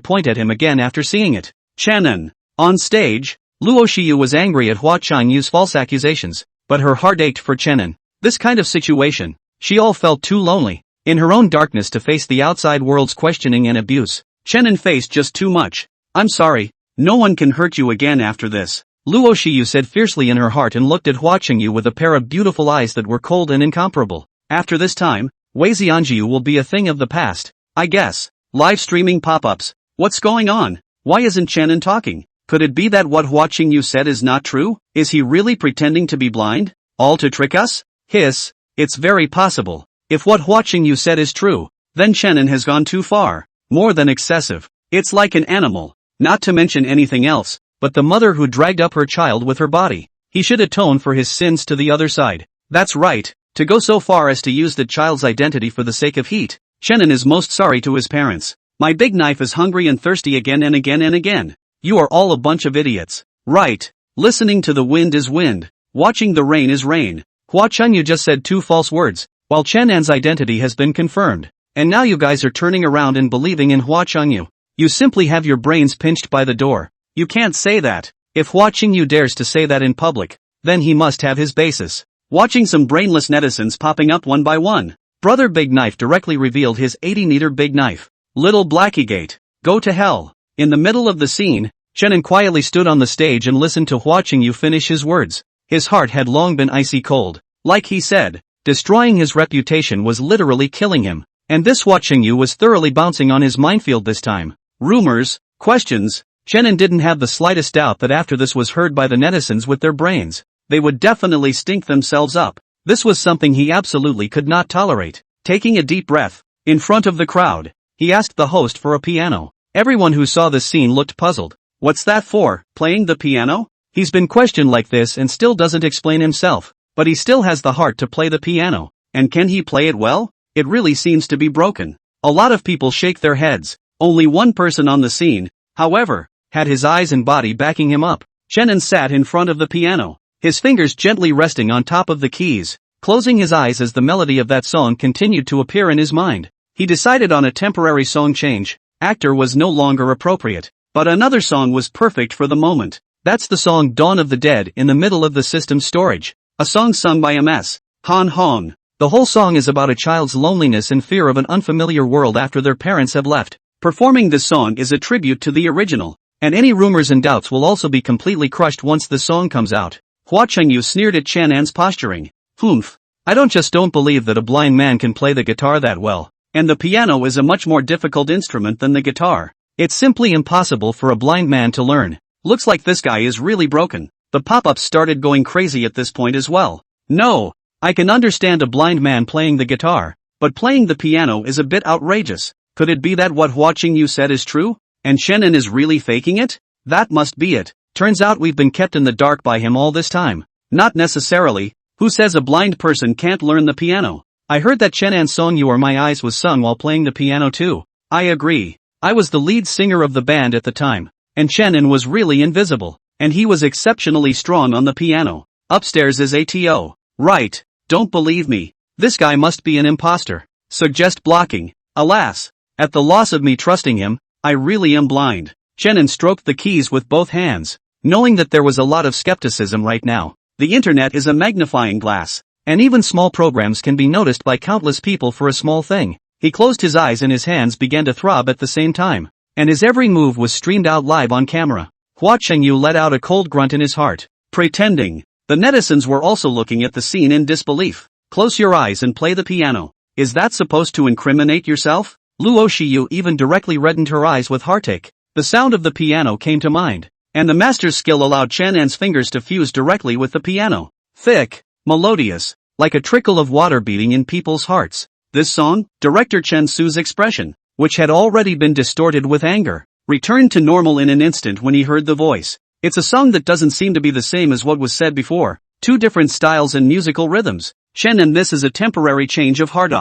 point at him again after seeing it. Chenin. On stage, Luo Shiyu was angry at Hua Qingyu's false accusations, but her heart ached for Chenin. This kind of situation, she all felt too lonely, in her own darkness to face the outside world's questioning and abuse. Chenin faced just too much. "I'm sorry, no one can hurt you again after this," Luo Shiyu said fiercely in her heart and looked at Hua Qingyu with a pair of beautiful eyes that were cold and incomparable. "After this time, Wei Xianjiu will be a thing of the past, I guess." Live streaming pop-ups. What's going on? Why isn't Chenin talking? Could it be that what Hua Qingyu said is not true? Is he really pretending to be blind? All to trick us? Hiss, it's very possible. If what Hua Qingyu said is true, then Chenin has gone too far, more than excessive. It's like an animal, not to mention anything else, but the mother who dragged up her child with her body. He should atone for his sins to the other side. That's right, to go so far as to use the child's identity for the sake of heat. Chenin is most sorry to his parents. My big knife is hungry and thirsty again and again and again. You are all a bunch of idiots. Right. Listening to the wind is wind. Watching the rain is rain. Hua Qingyu just said two false words, while Chenan's identity has been confirmed. And now you guys are turning around and believing in Hua Qingyu. You simply have your brains pinched by the door. You can't say that. If Hua Qingyu dares to say that in public, then he must have his basis. Watching some brainless netizens popping up one by one. Brother Big Knife directly revealed his 80-meter big knife. Little Blackiegate, go to hell. In the middle of the scene, Chenin quietly stood on the stage and listened to Hua Qingyu finish his words. His heart had long been icy cold. Like he said, destroying his reputation was literally killing him. And this Hua Qingyu was thoroughly bouncing on his minefield this time. Rumors, questions. Chenin didn't have the slightest doubt that after this was heard by the netizens with their brains, they would definitely stink themselves up. This was something he absolutely could not tolerate. Taking a deep breath, in front of the crowd, he asked the host for a piano. Everyone who saw this scene looked puzzled. What's that for, playing the piano? He's been questioned like this and still doesn't explain himself, but he still has the heart to play the piano. And can he play it well? It really seems to be broken. A lot of people shake their heads. Only one person on the scene, however, had his eyes and body backing him up. Chenin sat in front of the piano, his fingers gently resting on top of the keys, closing his eyes as the melody of that song continued to appear in his mind. He decided on a temporary song change. Actor was no longer appropriate, but another song was perfect for the moment. That's the song Dawn of the Dead in the middle of the system's storage. A song sung by MS. Han Hong. The whole song is about a child's loneliness and fear of an unfamiliar world after their parents have left. Performing this song is a tribute to the original, and any rumors and doubts will also be completely crushed once the song comes out. Hua Qingyu sneered at Chenan's posturing. Humph. I don't believe that a blind man can play the guitar that well. And the piano is a much more difficult instrument than the guitar. It's simply impossible for a blind man to learn. Looks like this guy is really broken. The pop-ups started going crazy at this point as well. No, I can understand a blind man playing the guitar, but playing the piano is a bit outrageous. Could it be that what Hua Qingyu said is true? And Chenin is really faking it? That must be it. Turns out we've been kept in the dark by him all this time. Not necessarily. Who says a blind person can't learn the piano? I heard that Chenan's song You Are My Eyes was sung while playing the piano too. I agree. I was the lead singer of the band at the time, and Chenin was really invisible, and he was exceptionally strong on the piano. Upstairs is ATO. Right. Don't believe me. This guy must be an imposter. Suggest blocking. Alas, At the loss of me trusting him, I really am blind. Chenin stroked the keys with both hands, knowing that there was a lot of skepticism right now. The internet is a magnifying glass, and even small programs can be noticed by countless people for a small thing. He closed his eyes and his hands began to throb at the same time, and his every move was streamed out live on camera. Hua Chengyu let out a cold grunt in his heart, pretending. The netizens were also looking at the scene in disbelief. Close your eyes and play the piano. Is that supposed to incriminate yourself? Luo Shiyu even directly reddened her eyes with heartache. The sound of the piano came to mind, and the master's skill allowed Channan's fingers to fuse directly with the piano. Thick, melodious, like a trickle of water beating in people's hearts. This song, Director Chen Su's expression, which had already been distorted with anger, returned to normal in an instant when he heard the voice. It's a song that doesn't seem to be the same as what was said before. Two different styles and musical rhythms. Chen, and this is a temporary change of heart.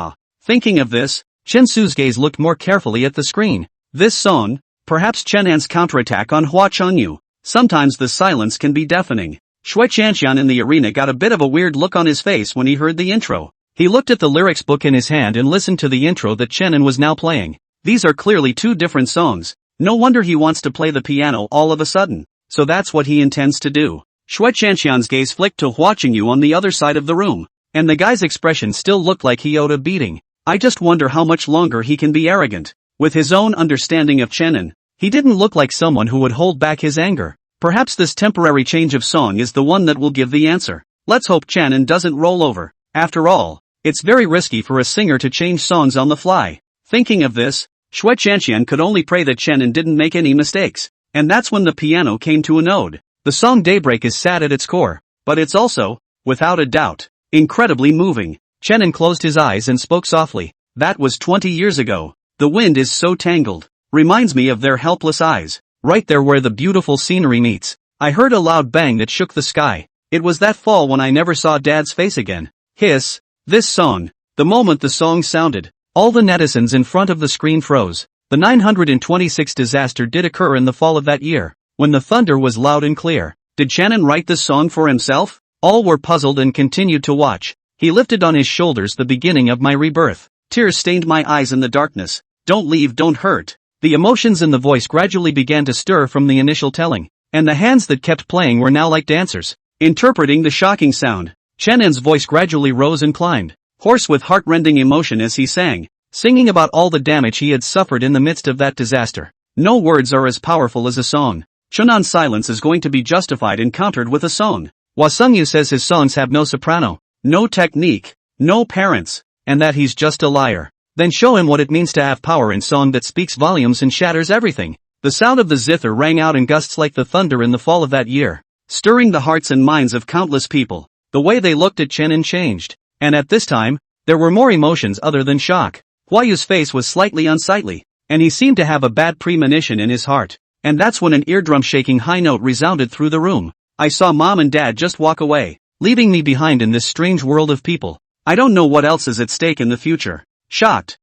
Thinking of this, Chen Su's gaze looked more carefully at the screen. This song, perhaps Chennan's counterattack on Hua Chengyu. Sometimes the silence can be deafening. Shui Chanxian in the arena got a bit of a weird look on his face when he heard the intro. He looked at the lyrics book in his hand and listened to the intro that Chenin was now playing. These are clearly two different songs. No wonder he wants to play the piano all of a sudden. So that's what he intends to do. Shui Chanxian's gaze flicked to Hua Chengyu on the other side of the room, and the guy's expression still looked like he owed a beating. I just wonder how much longer he can be arrogant. With his own understanding of Chenin, he didn't look like someone who would hold back his anger. Perhaps this temporary change of song is the one that will give the answer. Let's hope Chenin doesn't roll over. After all, it's very risky for a singer to change songs on the fly. Thinking of this, Shui Chanxian could only pray that Chenin didn't make any mistakes. And that's when the piano came to an ode. The song Daybreak is sad at its core, but it's also, without a doubt, incredibly moving. Chenin closed his eyes and spoke softly. That was 20 years ago. The wind is so tangled. Reminds me of their helpless eyes. Right there where the beautiful scenery meets. I heard a loud bang that shook the sky. It was that fall when I never saw Dad's face again. Hiss. This song. The moment the song sounded, all the netizens in front of the screen froze. The 926 disaster did occur in the fall of that year, when the thunder was loud and clear. Did Chenin write this song for himself? All were puzzled and continued to watch. He lifted on his shoulders the beginning of my rebirth. Tears stained my eyes in the darkness. Don't leave, don't hurt. The emotions in the voice gradually began to stir from the initial telling, and the hands that kept playing were now like dancers, interpreting the shocking sound. Chenin's voice gradually rose and climbed, hoarse with heart-rending emotion as he sang, singing about all the damage he had suffered in the midst of that disaster. No words are as powerful as a song. Chunan's silence is going to be justified and countered with a song. Hua Sengyu says his songs have no soprano, no technique, no parents, and that he's just a liar. Then show him what it means to have power in song that speaks volumes and shatters everything. The sound of the zither rang out in gusts like the thunder in the fall of that year, stirring the hearts and minds of countless people. The way they looked at Chenin changed, and at this time, there were more emotions other than shock. Hua Yu's face was slightly unsightly, and he seemed to have a bad premonition in his heart. And that's when an eardrum-shaking high note resounded through the room. I saw Mom and Dad just walk away, leaving me behind in this strange world of people. I don't know what else is at stake in the future. Shocked.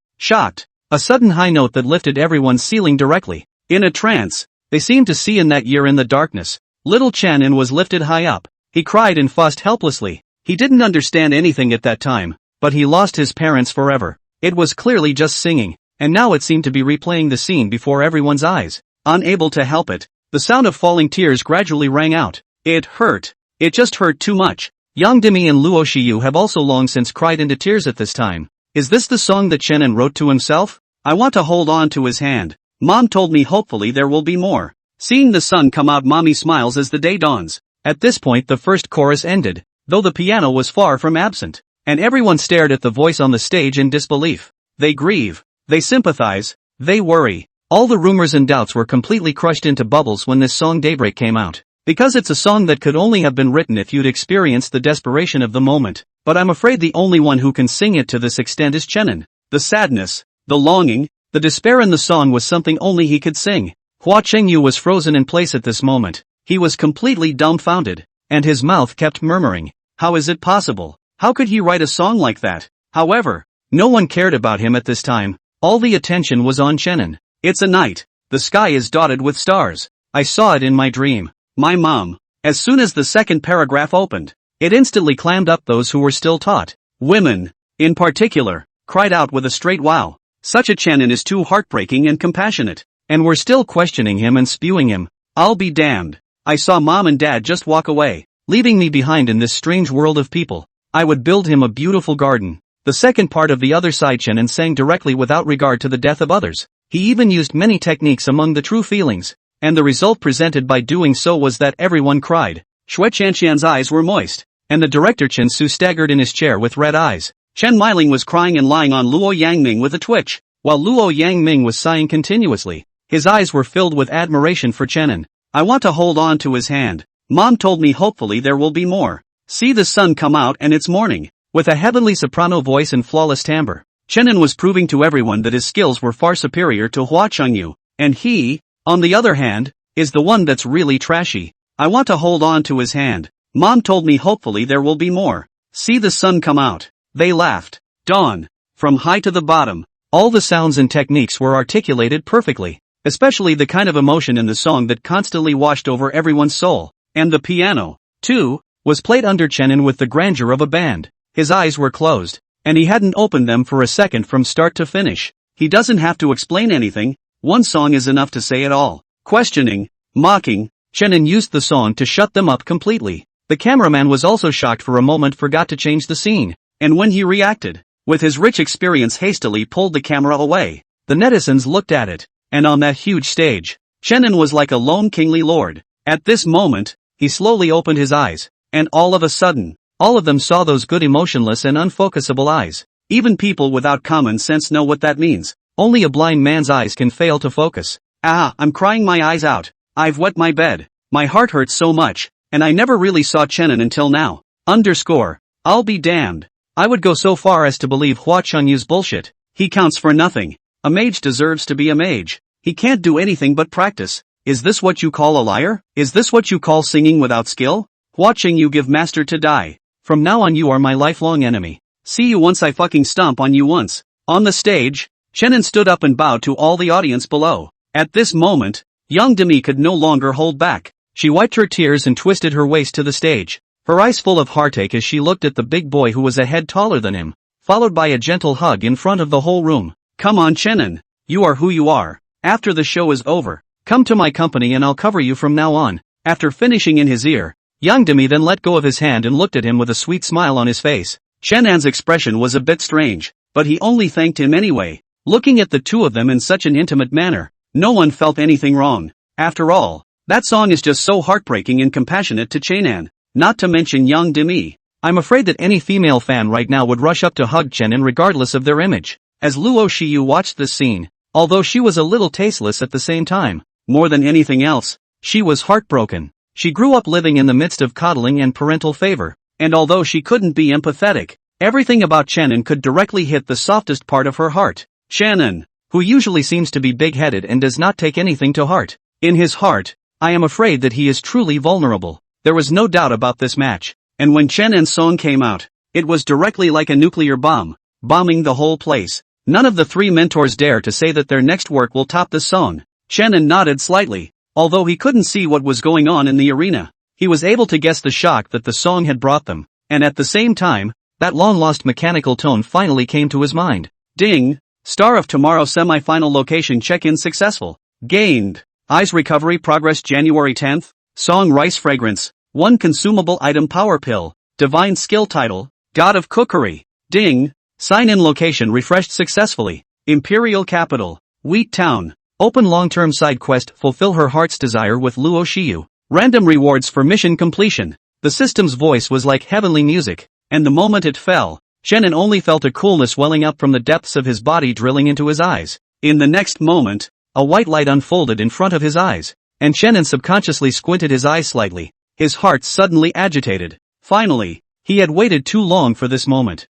A sudden high note that lifted everyone's ceiling directly. In a trance, they seemed to see in that year in the darkness. Little Chenin was lifted high up. He cried and fussed helplessly. He didn't understand anything at that time, but he lost his parents forever. It was clearly just singing, and now it seemed to be replaying the scene before everyone's eyes. Unable to help it, the sound of falling tears gradually rang out. It hurt. It just hurt too much. Yang Dimi and Luo Shiyu have also long since cried into tears at this time. Is this the song that Chenin wrote to himself? I want to hold on to his hand. Mom told me hopefully there will be more. Seeing the sun come out, Mommy smiles as the day dawns. At this point the first chorus ended, though the piano was far from absent, and everyone stared at the voice on the stage in disbelief. They grieve. They sympathize. They worry. All the rumors and doubts were completely crushed into bubbles when this song Daybreak came out. Because it's a song that could only have been written if you'd experienced the desperation of the moment. But I'm afraid the only one who can sing it to this extent is Chenin. The sadness, the longing, the despair in the song was something only he could sing. Hua Chengyu was frozen in place at this moment. He was completely dumbfounded, and his mouth kept murmuring, how is it possible? How could he write a song like that? However, no one cared about him at this time. All the attention was on Chenin. It's a night. The sky is dotted with stars. I saw it in my dream. My mom. As soon as the second paragraph opened, it instantly clammed up. Those who were still taught, women, in particular, cried out with a straight wow. Such a Chenin is too heartbreaking and compassionate. And we're still questioning him and spewing him. I'll be damned. I saw mom and dad just walk away, leaving me behind in this strange world of people. I would build him a beautiful garden. The second part of the other side Chenin sang directly without regard to the death of others. He even used many techniques among the true feelings. And the result presented by doing so was that everyone cried. Xue Qianxian's eyes were moist. And the director Chen Su staggered in his chair with red eyes. Chen Meiling was crying and lying on Luo Yangming with a twitch, while Luo Yangming was sighing continuously. His eyes were filled with admiration for Chenin. I want to hold on to his hand. Mom told me hopefully there will be more. See the sun come out and it's morning. With a heavenly soprano voice and flawless timbre, Chenin was proving to everyone that his skills were far superior to Hua Chengyu, and he, on the other hand, is the one that's really trashy. I want to hold on to his hand. Mom told me hopefully there will be more. See the sun come out. They laughed. Dawn. From high to the bottom, all the sounds and techniques were articulated perfectly. Especially the kind of emotion in the song that constantly washed over everyone's soul. And the piano, too, was played under Chenin with the grandeur of a band. His eyes were closed, and he hadn't opened them for a second from start to finish. He doesn't have to explain anything, one song is enough to say it all. Questioning, mocking, Chenin used the song to shut them up completely. The cameraman was also shocked for a moment, forgot to change the scene, and when he reacted, with his rich experience hastily pulled the camera away. The netizens looked at it. And on that huge stage, Chenin was like a lone kingly lord. At this moment, he slowly opened his eyes, and all of a sudden, all of them saw those good emotionless and unfocusable eyes. Even people without common sense know what that means. Only a blind man's eyes can fail to focus. Ah, I'm crying my eyes out. I've wet my bed. My heart hurts so much, and I never really saw Chenin until now. I'll be damned. I would go so far as to believe Hua Chenyu's bullshit. He counts for nothing. A mage deserves to be a mage. He can't do anything but practice. Is this what you call a liar? Is this what you call singing without skill? Watching you give master to die. From now on you are my lifelong enemy. See you once I fucking stomp on you once. On the stage, Chenin stood up and bowed to all the audience below. At this moment, young Demi could no longer hold back. She wiped her tears and twisted her waist to the stage. Her eyes full of heartache as she looked at the big boy who was a head taller than him, followed by a gentle hug in front of the whole room. Come on Chenin, you are who you are. After the show is over, come to my company and I'll cover you from now on. After finishing in his ear, young Demi then let go of his hand and looked at him with a sweet smile on his face. Chenin's expression was a bit strange, but he only thanked him anyway. Looking at the two of them in such an intimate manner, no one felt anything wrong. After all, that song is just so heartbreaking and compassionate to Chenin, not to mention young Demi. I'm afraid that any female fan right now would rush up to hug Chenin regardless of their image. As Luo Shiyu watched this scene, although she was a little tasteless at the same time, more than anything else, she was heartbroken. She grew up living in the midst of coddling and parental favor, and although she couldn't be empathetic, everything about Chenin could directly hit the softest part of her heart. Chenin, who usually seems to be big-headed and does not take anything to heart. In his heart, I am afraid that he is truly vulnerable. There was no doubt about this match, and when Chenin's song came out, it was directly like a nuclear bomb, bombing the whole place. None of the three mentors dare to say that their next work will top the song. Chenin nodded slightly. Although he couldn't see what was going on in the arena, he was able to guess the shock that the song had brought them, and at the same time, that long-lost mechanical tone finally came to his mind. Ding! Star of Tomorrow semi-final location check-in successful. Gained. Eyes recovery progress January 10th. Song Rice Fragrance. 1 consumable item power pill. Divine skill title. God of Cookery. Ding! Sign-in location refreshed successfully. Imperial Capital. Wheat Town. Open long-term side quest fulfill her heart's desire with Luo Shiyu. Random rewards for mission completion. The system's voice was like heavenly music, and the moment it fell, Chenin only felt a coolness welling up from the depths of his body drilling into his eyes. In the next moment, a white light unfolded in front of his eyes, and Chenin subconsciously squinted his eyes slightly. His heart suddenly agitated. Finally, he had waited too long for this moment.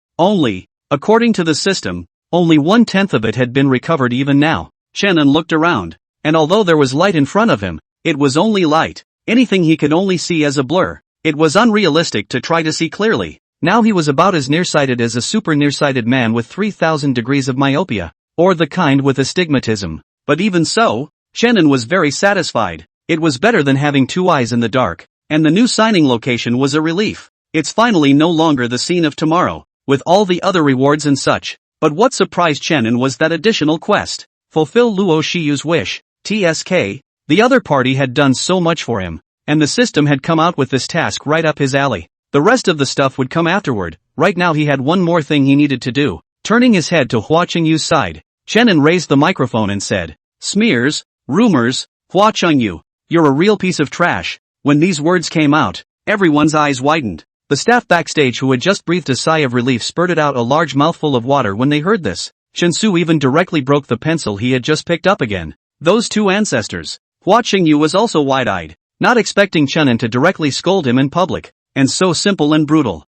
According to the system, only 1/10 of it had been recovered even now. Chenin looked around, and although there was light in front of him, it was only light, anything he could only see as a blur. It was unrealistic to try to see clearly. Now he was about as nearsighted as a super nearsighted man with 3,000 degrees of myopia, or the kind with astigmatism. But even so, Chenin was very satisfied. It was better than having two eyes in the dark, and the new signing location was a relief. It's finally no longer the scene of tomorrow, with all the other rewards and such, But what surprised Chenin was that additional quest. Fulfill Luo Shiyu's wish, TSK. The other party had done so much for him, and the system had come out with this task right up his alley. The rest of the stuff would come afterward. Right now he had one more thing he needed to do. Turning his head to Hua Qingyu's side, Chenin raised the microphone and said, "Smears, rumors, Hua Qingyu, you're a real piece of trash." When these words came out, everyone's eyes widened. The staff backstage who had just breathed a sigh of relief spurted out a large mouthful of water when they heard this. Shinsu even directly broke the pencil he had just picked up again. Those two ancestors. Hua Qingyu was also wide-eyed, not expecting Chenin to directly scold him in public, and so simple and brutal.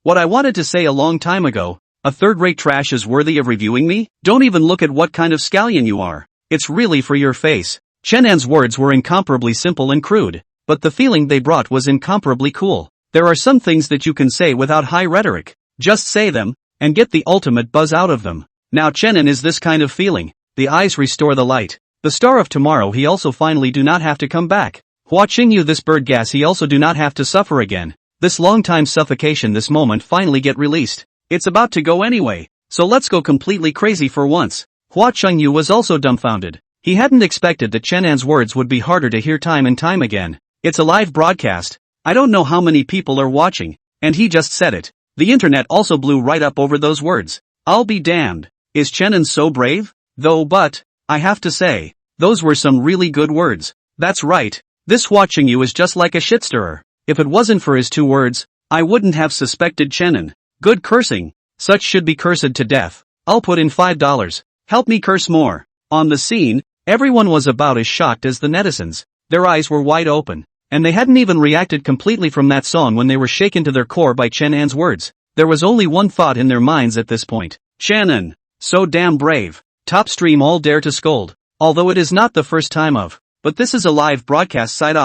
What I wanted to say a long time ago, a third-rate trash is worthy of reviewing me? Don't even look at what kind of scallion you are. It's really for your face. Chenin's words were incomparably simple and crude, but the feeling they brought was incomparably cool. There are some things that you can say without high rhetoric. Just say them, and get the ultimate buzz out of them. Now Chenin is this kind of feeling. The eyes restore the light. The star of tomorrow he also finally do not have to come back. Hua Qingyu this bird gas he also do not have to suffer again. This long time suffocation this moment finally get released. It's about to go anyway, so let's go completely crazy for once. Hua Qingyu was also dumbfounded. He hadn't expected that Chenin's words would be harder to hear time and time again. It's a live broadcast. I don't know how many people are watching, and he just said it. The internet also blew right up over those words. I'll be damned. Is Chenin so brave? Though but, I have to say, those were some really good words. That's right, this Hua Qingyu is just like a shitstirrer. If it wasn't for his two words, I wouldn't have suspected Chenin. Good cursing. Such should be cursed to death. I'll put in $5. Help me curse more. On the scene, everyone was about as shocked as the netizens. Their eyes were wide open, and they hadn't even reacted completely from that song when they were shaken to their core by Chenin's words. There was only one thought in their minds at this point. Chenin, so damn brave. Top stream all dare to scold. Although it is not the first time of. But this is a live broadcast site.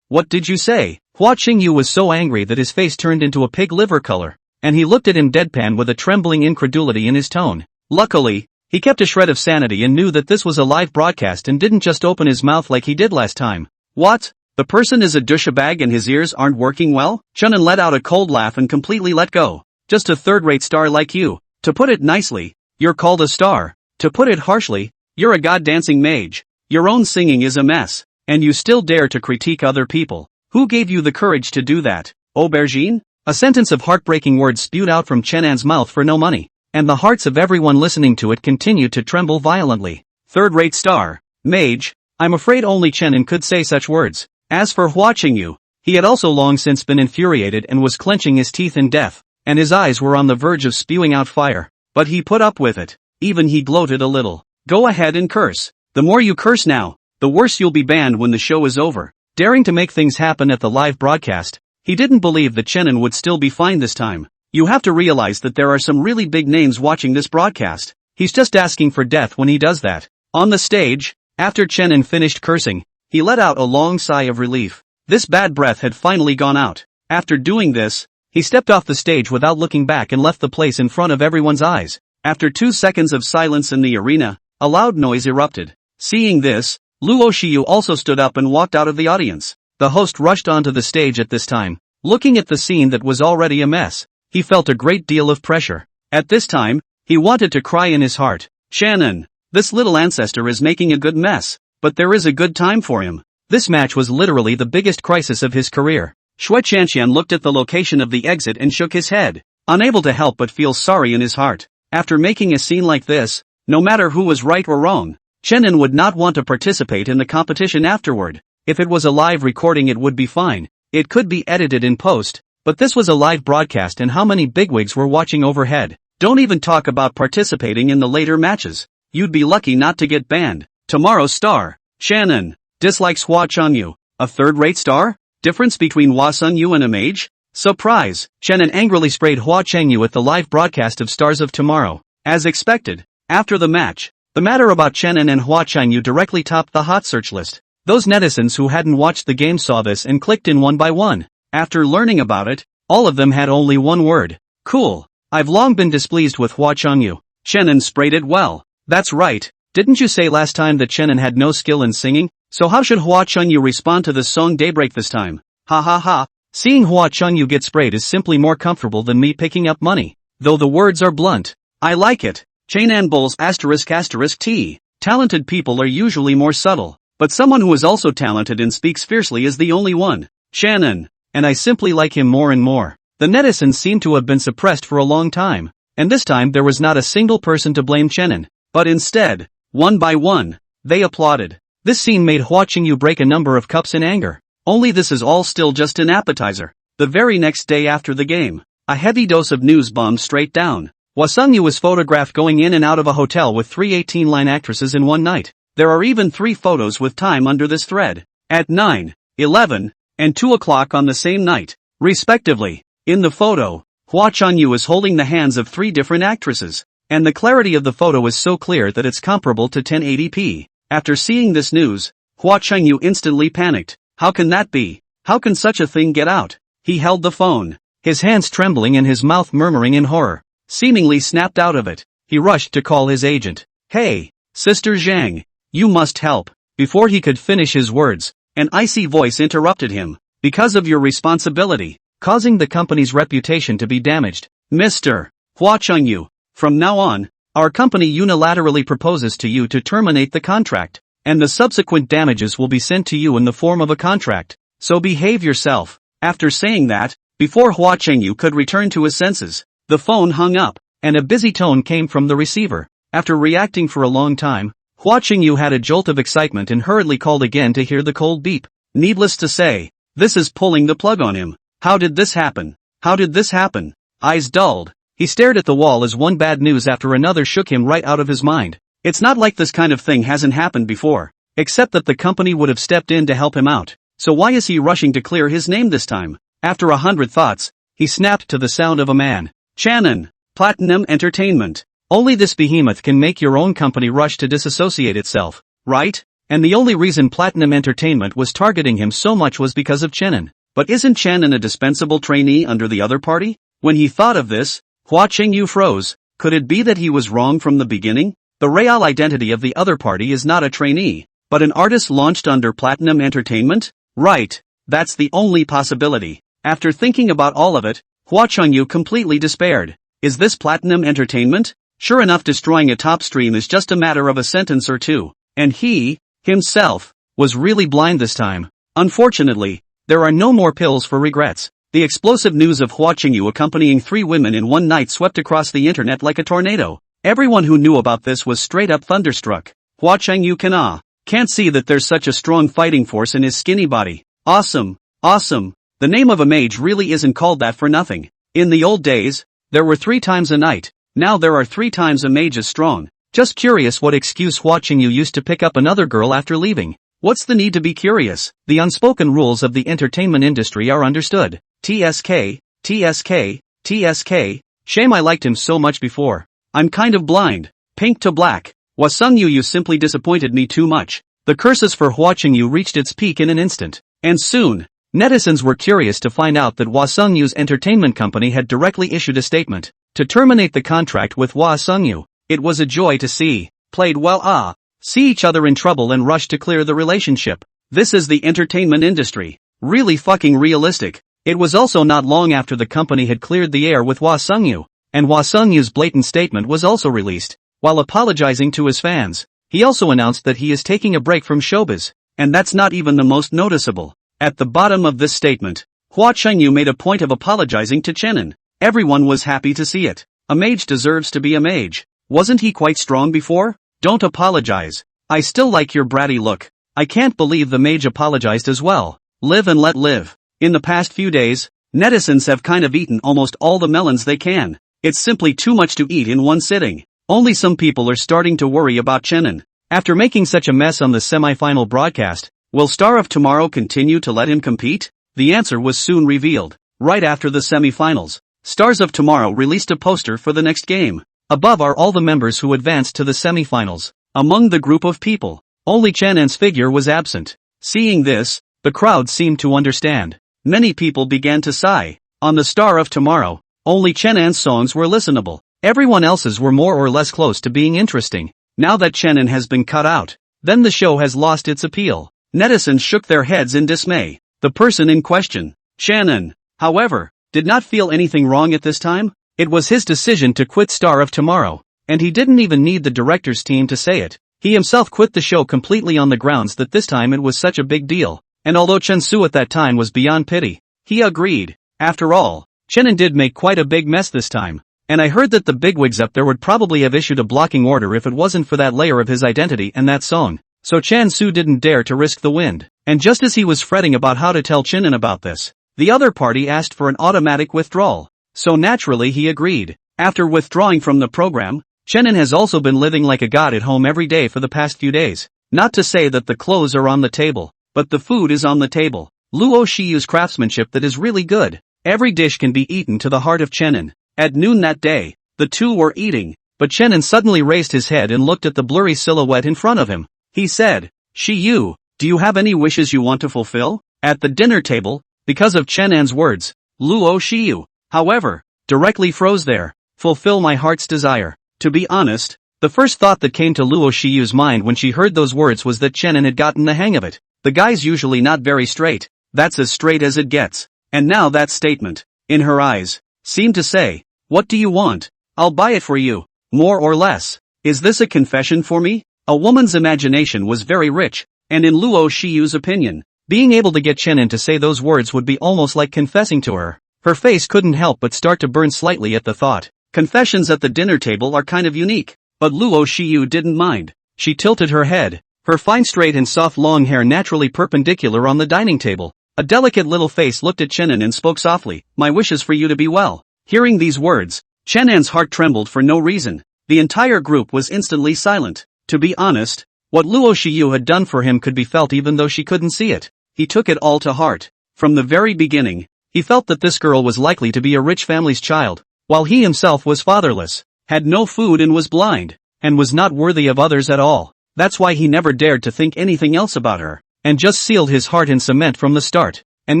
What did you say? Hua Qingyu was so angry that his face turned into a pig liver color, and he looked at him deadpan with a trembling incredulity in his tone. Luckily, he kept a shred of sanity and knew that this was a live broadcast and didn't just open his mouth like he did last time. What? The person is a douchebag and his ears aren't working well? Chenin let out a cold laugh and completely let go. Just a third-rate star like you. To put it nicely, you're called a star. To put it harshly, you're a god-dancing mage. Your own singing is a mess, and you still dare to critique other people. Who gave you the courage to do that? Aubergine? A sentence of heartbreaking words spewed out from Chenin's mouth for no money, and the hearts of everyone listening to it continued to tremble violently. Third-rate star, mage, I'm afraid only Chenin could say such words. As for Hua Qingyu, he had also long since been infuriated and was clenching his teeth in death, and his eyes were on the verge of spewing out fire. But he put up with it. Even he gloated a little. Go ahead and curse. The more you curse now, the worse you'll be banned when the show is over. Daring to make things happen at the live broadcast, he didn't believe that Chenin would still be fine this time. You have to realize that there are some really big names watching this broadcast. He's just asking for death when he does that. On the stage, after Chenin finished cursing, he let out a long sigh of relief. This bad breath had finally gone out. After doing this, he stepped off the stage without looking back and left the place in front of everyone's eyes. After 2 seconds of silence in the arena, a loud noise erupted. Seeing this, Luo Shiyu also stood up and walked out of the audience. The host rushed onto the stage at this time. Looking at the scene that was already a mess, he felt a great deal of pressure. At this time, he wanted to cry in his heart. Chenin, this little ancestor is making a good mess, but there is a good time for him. This match was literally the biggest crisis of his career. Shui Chanxian looked at the location of the exit and shook his head, unable to help but feel sorry in his heart. After making a scene like this, no matter who was right or wrong, Chenin would not want to participate in the competition afterward. If it was a live recording it would be fine. It could be edited in post, but this was a live broadcast and how many bigwigs were watching overhead? Don't even talk about participating in the later matches. You'd be lucky not to get banned. Tomorrow's star, Chenin, dislikes Hua Qingyu. A third-rate star? Difference between Hua Qingyu and a mage? Surprise! Chenin angrily sprayed Hua Qingyu at the live broadcast of Stars of Tomorrow. As expected, after the match, the matter about Chenin and Hua Qingyu directly topped the hot search list. Those netizens who hadn't watched the game saw this and clicked in one by one. After learning about it, all of them had only one word. Cool. I've long been displeased with Hua Qingyu. Chenin sprayed it well. That's right. Didn't you say last time that Chenin had no skill in singing? So how should Hua Qingyu respond to the song Daybreak this time? Ha ha ha. Seeing Hua Qingyu get sprayed is simply more comfortable than me picking up money. Though the words are blunt, I like it. Chanan Bulls ***T. Talented people are usually more subtle, but someone who is also talented and speaks fiercely is the only one. Shannon. And I simply like him more and more. The netizens seem to have been suppressed for a long time, and this time there was not a single person to blame Chenin, but instead, one by one, they applauded. This scene made Hua Qingyu break a number of cups in anger. Only this is all still just an appetizer. The very next day after the game, a heavy dose of news bombed straight down. Hua Sungyu was photographed going in and out of a hotel with 3 18-line actresses in one night. There are even 3 photos with time under this thread. At 9, 11, and 2 o'clock on the same night, respectively. In the photo, Hua Chunyu is holding the hands of 3 different actresses, and the clarity of the photo is so clear that it's comparable to 1080p. After seeing this news, Hua Chunyu instantly panicked. How can that be? How can such a thing get out? He held the phone, his hands trembling and his mouth murmuring in horror. Seemingly snapped out of it, he rushed to call his agent. Hey, Sister Zhang, you must help. Before he could finish his words, an icy voice interrupted him. Because of your responsibility, causing the company's reputation to be damaged, Mr. Hua Chungyu, from now on, our company unilaterally proposes to you to terminate the contract, and the subsequent damages will be sent to you in the form of a contract, so behave yourself. After saying that, before Hua Chengyu could return to his senses, the phone hung up, and a busy tone came from the receiver. After reacting for a long time, Hua Qingyu had a jolt of excitement and hurriedly called again to hear the cold beep. Needless to say, this is pulling the plug on him. How did this happen? How did this happen? Eyes dulled, he stared at the wall as one bad news after another shook him right out of his mind. It's not like this kind of thing hasn't happened before, except that the company would have stepped in to help him out. So why is he rushing to clear his name this time? After 100 thoughts, he snapped to the sound of a man. Channon, Platinum Entertainment. Only this behemoth can make your own company rush to disassociate itself, right? And the only reason Platinum Entertainment was targeting him so much was because of Chenin. But isn't Channon a dispensable trainee under the other party? When he thought of this, Hua Qingyu froze. Could it be that he was wrong from the beginning? The real identity of the other party is not a trainee, but an artist launched under Platinum Entertainment? Right, that's the only possibility. After thinking about all of it, Hua Chungyu completely despaired. Is this Platinum Entertainment? Sure enough, destroying a top stream is just a matter of a sentence or two. And he, himself, was really blind this time. Unfortunately, there are no more pills for regrets. The explosive news of Hua Qingyu accompanying 3 women in one night swept across the internet like a tornado. Everyone who knew about this was straight up thunderstruck. Hua Qingyu can't see that there's such a strong fighting force in his skinny body. Awesome, awesome. The name of a mage really isn't called that for nothing. In the old days, there were 3 times a night. Now there are 3 times a mage as strong. Just curious what excuse Hua Qingyu used to pick up another girl after leaving. What's the need to be curious? The unspoken rules of the entertainment industry are understood. TSK, TSK, TSK. Shame I liked him so much before. I'm kind of blind. Pink to black. Hua Sungyu, you simply disappointed me too much. The curses for Hua Qingyu reached its peak in an instant. And soon, netizens were curious to find out that Hua Sungyu's entertainment company had directly issued a statement to terminate the contract with Hua Sungyu. It was a joy to see. Played well, see each other in trouble and rush to clear the relationship. This is the entertainment industry. Really fucking realistic. It was also not long after the company had cleared the air with Hua Sungyu, and Hua Sungyu's blatant statement was also released. While apologizing to his fans, he also announced that he is taking a break from showbiz, and that's not even the most noticeable. At the bottom of this statement, Hua Chengyu made a point of apologizing to Chenin. Everyone was happy to see it. A mage deserves to be a mage. Wasn't he quite strong before? Don't apologize. I still like your bratty look. I can't believe the mage apologized as well. Live and let live. In the past few days, netizens have kind of eaten almost all the melons they can. It's simply too much to eat in one sitting. Only some people are starting to worry about Chenin. After making such a mess on the semi-final broadcast, will Star of Tomorrow continue to let him compete? The answer was soon revealed. Right after the semi-finals, Stars of Tomorrow released a poster for the next game. Above are all the members who advanced to the semi-finals. Among the group of people, only Chenin's figure was absent. Seeing this, the crowd seemed to understand. Many people began to sigh. On the Star of Tomorrow, only Chenin's songs were listenable. Everyone else's were more or less close to being interesting. Now that Chenin has been cut out, then the show has lost its appeal. Netizens shook their heads in dismay. The person in question, Chenin, however, did not feel anything wrong at this time. It was his decision to quit Star of Tomorrow, and he didn't even need the director's team to say it. He himself quit the show completely on the grounds that this time it was such a big deal, and although Chen-su at that time was beyond pity, he agreed. After all, Chenin did make quite a big mess this time, and I heard that the bigwigs up there would probably have issued a blocking order if it wasn't for that layer of his identity and that song. So Chan-su didn't dare to risk the wind, and just as he was fretting about how to tell Chenin about this, the other party asked for an automatic withdrawal. So naturally he agreed. After withdrawing from the program, Chenin has also been living like a god at home every day for the past few days. Not to say that the clothes are on the table, but the food is on the table. Luo Shiyu's craftsmanship that is really good. Every dish can be eaten to the heart of Chenin. At noon that day, the two were eating, but Chenin suddenly raised his head and looked at the blurry silhouette in front of him. He said, "Shiyu, do you have any wishes you want to fulfill?" At the dinner table, because of Chenin's words, Luo Shiyu, however, directly froze there. "Fulfill my heart's desire." To be honest, the first thought that came to Luo Shiyu's mind when she heard those words was that Chenin had gotten the hang of it. The guy's usually not very straight, that's as straight as it gets. And now that statement, in her eyes, seemed to say, "What do you want? I'll buy it for you, more or less. Is this a confession for me?" A woman's imagination was very rich, and in Luo Shiyu's opinion, being able to get Chenin to say those words would be almost like confessing to her. Her face couldn't help but start to burn slightly at the thought. Confessions at the dinner table are kind of unique, but Luo Shiyu didn't mind. She tilted her head, her fine straight and soft long hair naturally perpendicular on the dining table. A delicate little face looked at Chenin and spoke softly, "My wish is for you to be well." Hearing these words, Chenin's heart trembled for no reason. The entire group was instantly silent. To be honest, what Luo Shiyu had done for him could be felt even though she couldn't see it. He took it all to heart. From the very beginning, he felt that this girl was likely to be a rich family's child, while he himself was fatherless, had no food and was blind, and was not worthy of others at all. That's why he never dared to think anything else about her, and just sealed his heart in cement from the start. And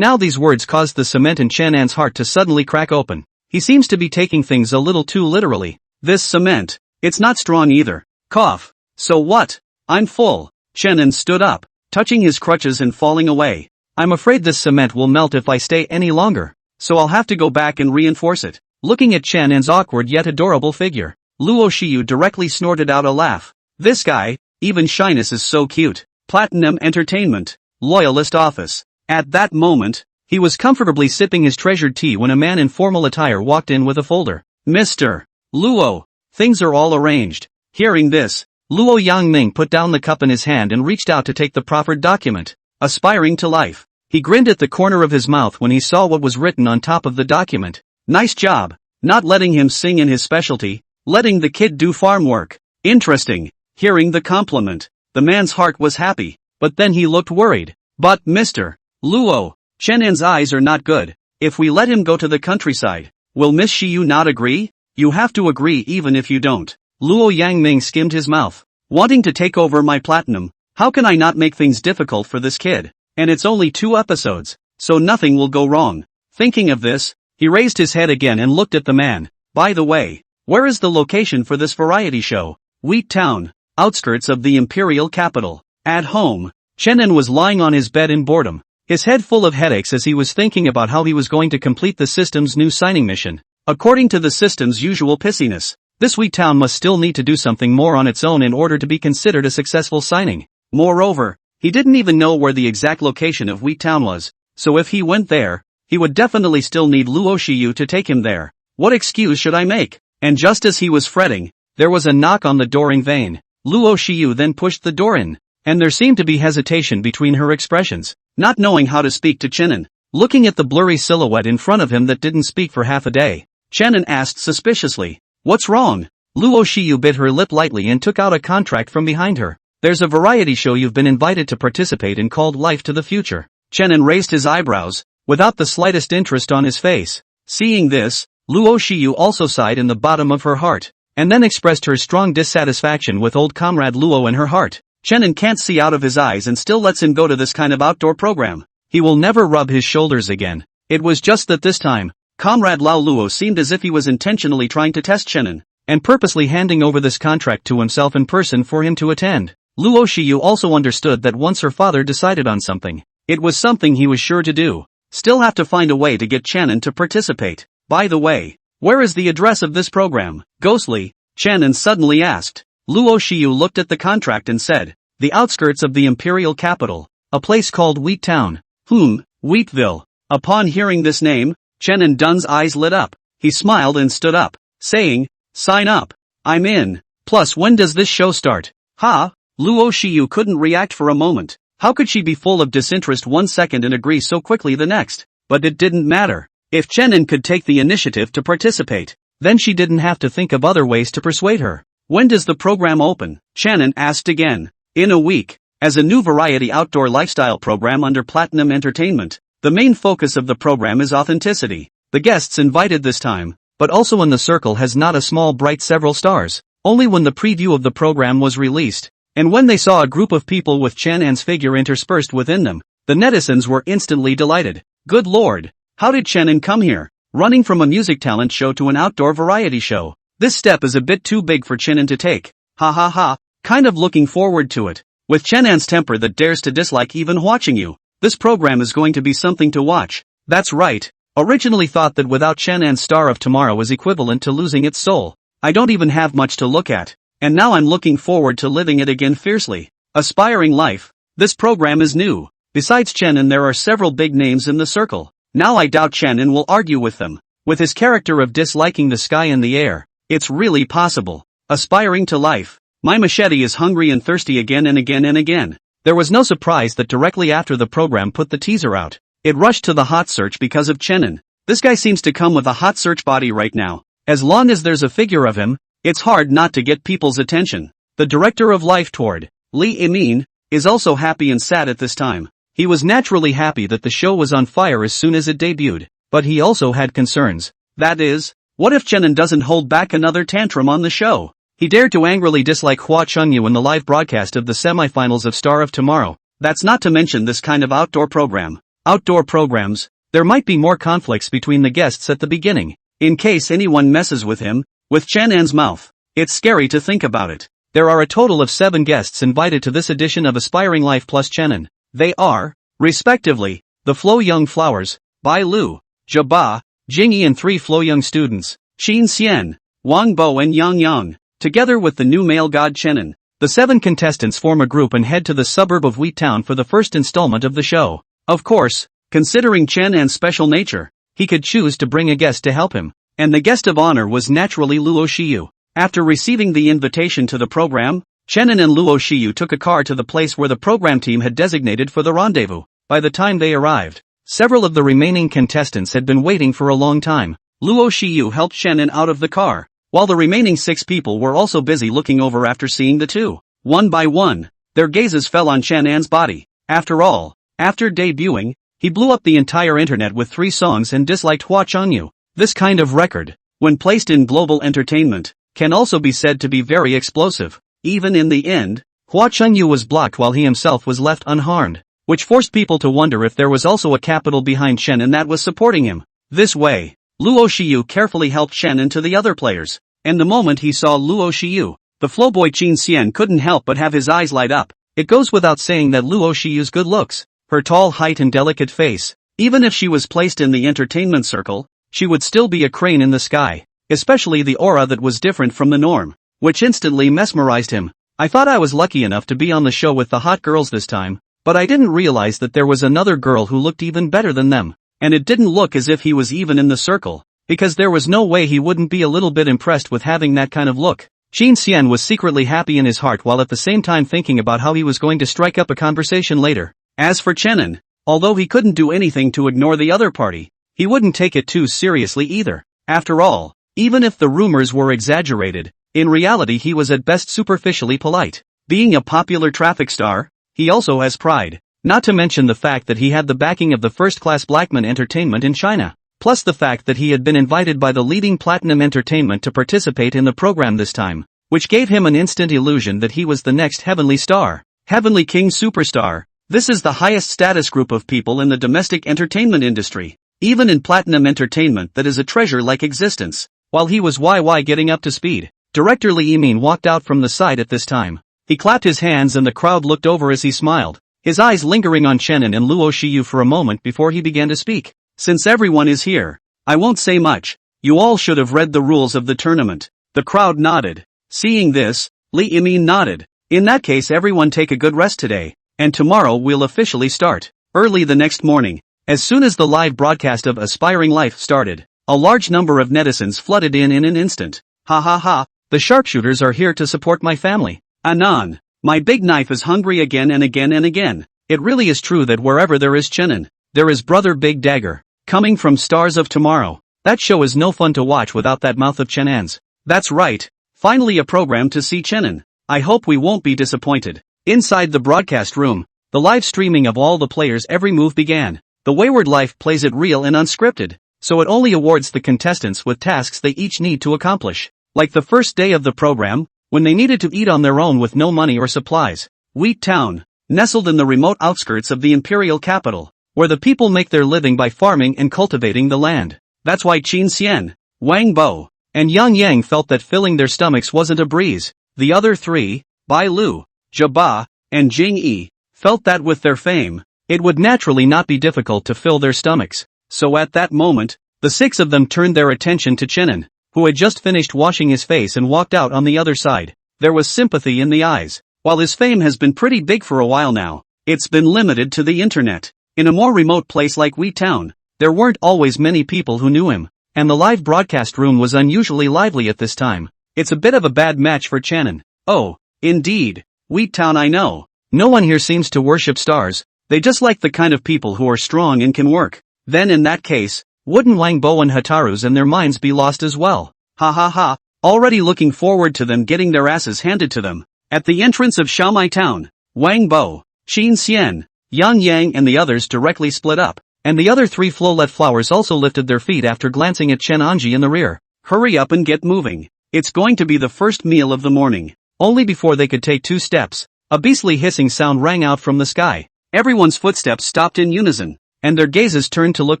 now these words caused the cement in Chenin's heart to suddenly crack open. He seems to be taking things a little too literally. This cement, it's not strong either. Cough. So what? I'm full. Chenin stood up, touching his crutches and falling away. I'm afraid this cement will melt if I stay any longer, so I'll have to go back and reinforce it. Looking at Chenin's awkward yet adorable figure, Luo Shiyu directly snorted out a laugh. This guy, even shyness is so cute. Platinum Entertainment, Loyalist Office. At that moment, he was comfortably sipping his treasured tea when a man in formal attire walked in with a folder. "Mr. Luo, things are all arranged." Hearing this, Luo Yangming put down the cup in his hand and reached out to take the proffered document. Aspiring to life. He grinned at the corner of his mouth when he saw what was written on top of the document. Nice job, not letting him sing in his specialty, letting the kid do farm work. Interesting. Hearing the compliment, the man's heart was happy, but then he looked worried. But Mr. Luo, Chenin's eyes are not good. If we let him go to the countryside, will Miss Shiyu not agree? You have to agree even if you don't. Luo Yangming skimmed his mouth. Wanting to take over my platinum, how can I not make things difficult for this kid? And it's only 2 episodes, so nothing will go wrong. Thinking of this, he raised his head again and looked at the man. By the way, where is the location for this variety show? Wheat Town, outskirts of the imperial capital. At home, Chenin was lying on his bed in boredom, his head full of headaches as he was thinking about how he was going to complete the system's new signing mission. According to the system's usual pissiness, this Wheat Town must still need to do something more on its own in order to be considered a successful signing. Moreover, he didn't even know where the exact location of Wheat Town was, so if he went there, he would definitely still need Luo Shiyu to take him there. What excuse should I make? And just as he was fretting, there was a knock on the door in vain. Luo Shiyu then pushed the door in, and there seemed to be hesitation between her expressions, not knowing how to speak to Chenin. Looking at the blurry silhouette in front of him that didn't speak for half a day, Chenin asked suspiciously, "What's wrong?" Luo Shiyu bit her lip lightly and took out a contract from behind her. "There's a variety show you've been invited to participate in called Life to the Future." Chenin raised his eyebrows, without the slightest interest on his face. Seeing this, Luo Shiyu also sighed in the bottom of her heart, and then expressed her strong dissatisfaction with old comrade Luo in her heart. Chenin can't see out of his eyes and still lets him go to this kind of outdoor program. He will never rub his shoulders again. It was just that this time, Comrade Lao Luo seemed as if he was intentionally trying to test Chenin, and purposely handing over this contract to himself in person for him to attend. Luo Shiyu also understood that once her father decided on something, it was something he was sure to do. Still have to find a way to get Chenin to participate. By the way, Where is the address of this program? Ghostly, Shannon suddenly asked. Luo Shiyu looked at the contract and said, the outskirts of the imperial capital, a place called Wheat Town. Wheatville. Upon hearing this name, Shannon Dun's eyes lit up. He smiled and stood up, saying, sign up. I'm in. Plus when does this show start? Ha! Luo Shiyu couldn't react for a moment. How could she be full of disinterest one second and agree so quickly the next? But it didn't matter. If Shannon could take the initiative to participate, then she didn't have to think of other ways to persuade her. When does the program open? Shannon asked again. In a week. As a new variety outdoor lifestyle program under Platinum Entertainment, the main focus of the program is authenticity. The guests invited this time, but also in the circle has not a small bright several stars. Only when the preview of the program was released, and when they saw a group of people with Shannon's figure interspersed within them, the netizens were instantly delighted. Good lord, how did Shannon come here? Running from a music talent show to an outdoor variety show. This step is a bit too big for Shannon to take. Ha ha ha, kind of looking forward to it. With Shannon's temper that dares to dislike even watching you, this program is going to be something to watch. That's right. Originally thought that without Shannon's Star of Tomorrow is equivalent to losing its soul. I don't even have much to look at. And now I'm looking forward to living it again fiercely. Aspiring life. This program is new. Besides Shannon there are several big names in the circle. Now I doubt Shannon will argue with them. With his character of disliking the sky and the air, it's really possible. Aspiring to life. My machete is hungry and thirsty again and again and again. There was no surprise that directly after the program put the teaser out, it rushed to the hot search because of Shannon. This guy seems to come with a hot search body right now. As long as there's a figure of him, it's hard not to get people's attention. The director of Life Toward, Lee Emin, is also happy and sad at this time. He was naturally happy that the show was on fire as soon as it debuted, but he also had concerns. That is, what if Shannon doesn't hold back another tantrum on the show? He dared to angrily dislike Hua Chunyu in the live broadcast of the semifinals of Star of Tomorrow. That's not to mention this kind of outdoor program. Outdoor programs, there might be more conflicts between the guests at the beginning, in case anyone messes with him, with Shannon's mouth. It's scary to think about it. There are a total of 7 guests invited to this edition of Aspiring Life plus Shannon. They are, respectively, the Flo Young Flowers, Bai Lu, Jaba, Jingyi and 3 Flo Young students, Xin Xian, Wang Bo and Yang Yang. Together with the new male god Shannon, the 7 contestants form a group and head to the suburb of Wheat Town for the first installment of the show. Of course, considering Shannon's special nature, he could choose to bring a guest to help him, and the guest of honor was naturally Luo Shiyu. After receiving the invitation to the program, Shannon and Luo Shiyu took a car to the place where the program team had designated for the rendezvous. By the time they arrived, several of the remaining contestants had been waiting for a long time. Luo Shiyu helped Shannon out of the car, while the remaining 6 people were also busy looking over after seeing the two. One by one, their gazes fell on Shannon's body. After all, after debuting, he blew up the entire internet with 3 songs and disliked Hua Chunyu. This kind of record, when placed in global entertainment, can also be said to be very explosive. Even in the end, Hua Chunyu was blocked while he himself was left unharmed, which forced people to wonder if there was also a capital behind Shannon that was supporting him. This way, Luo Shiyu carefully helped Shannon to the other players, and the moment he saw Luo Shiyu, the flowboy Qin Xian couldn't help but have his eyes light up. It goes without saying that Luo Shiyu's good looks, her tall height and delicate face, even if she was placed in the entertainment circle, she would still be a crane in the sky, especially the aura that was different from the norm, which instantly mesmerized him. I thought I was lucky enough to be on the show with the hot girls this time, but I didn't realize that there was another girl who looked even better than them, and it didn't look as if he was even in the circle, because there was no way he wouldn't be a little bit impressed with having that kind of look. Qin Xian was secretly happy in his heart while at the same time thinking about how he was going to strike up a conversation later. As for Shannon, although he couldn't do anything to ignore the other party, he wouldn't take it too seriously either. After all, even if the rumors were exaggerated, in reality he was at best superficially polite. Being a popular traffic star, he also has pride, not to mention the fact that he had the backing of the first-class Blackman Entertainment in China, plus the fact that he had been invited by the leading Platinum Entertainment to participate in the program this time, which gave him an instant illusion that he was the next Heavenly Star, Heavenly King Superstar. This is the highest status group of people in the domestic entertainment industry. Even in Platinum Entertainment that is a treasure-like existence. While he was getting up to speed, director Lee Emin walked out from the side at this time. He clapped his hands and the crowd looked over as he smiled, his eyes lingering on Shannon and Luo Shiyu for a moment before he began to speak. Since everyone is here, I won't say much. You all should have read the rules of the tournament. The crowd nodded. Seeing this, Lee Imin nodded. In that case, everyone take a good rest today, and tomorrow we'll officially start. Early the next morning, as soon as the live broadcast of Aspiring Life started, a large number of netizens flooded in an instant. Ha ha ha, the sharpshooters are here to support my family. Anan. My big knife is hungry again and again and again. It really is true that wherever there is Chenin, there is Brother Big Dagger. Coming from Stars of Tomorrow. That show is no fun to watch without that mouth of Chenan's. That's right. Finally a program to see Chenin. I hope we won't be disappointed. Inside the broadcast room, the live streaming of all the players' every move began. The Wayward Life plays it real and unscripted, so it only awards the contestants with tasks they each need to accomplish. Like the first day of the program, when they needed to eat on their own with no money or supplies. Wheat Town, nestled in the remote outskirts of the imperial capital, where the people make their living by farming and cultivating the land. That's why Qin Xian, Wang Bo, and Yang Yang felt that filling their stomachs wasn't a breeze. The other three, Bai Lu, Jaba, and Jing Yi, felt that with their fame, it would naturally not be difficult to fill their stomachs. So at that moment, the six of them turned their attention to Chenin, who had just finished washing his face and walked out on the other side. There was sympathy in the eyes. While his fame has been pretty big for a while now, it's been limited to the internet. In a more remote place like Wheat Town, there weren't always many people who knew him, and the live broadcast room was unusually lively at this time. It's a bit of a bad match for Chenin. Oh, indeed. Wheat Town, I know. No one here seems to worship stars. They just like the kind of people who are strong and can work. Then in that case, wouldn't Wang Bo and Hataru's and their minds be lost as well? Ha ha ha, already looking forward to them getting their asses handed to them. At the entrance of Xiaomai Town, Wang Bo, Qin Xian, Yang Yang and the others directly split up, and the other three Flolet flowers also lifted their feet after glancing at Chen Anji in the rear. Hurry up and get moving. It's going to be the first meal of the morning. Only before they could take 2 steps, a beastly hissing sound rang out from the sky. Everyone's footsteps stopped in unison, and their gazes turned to look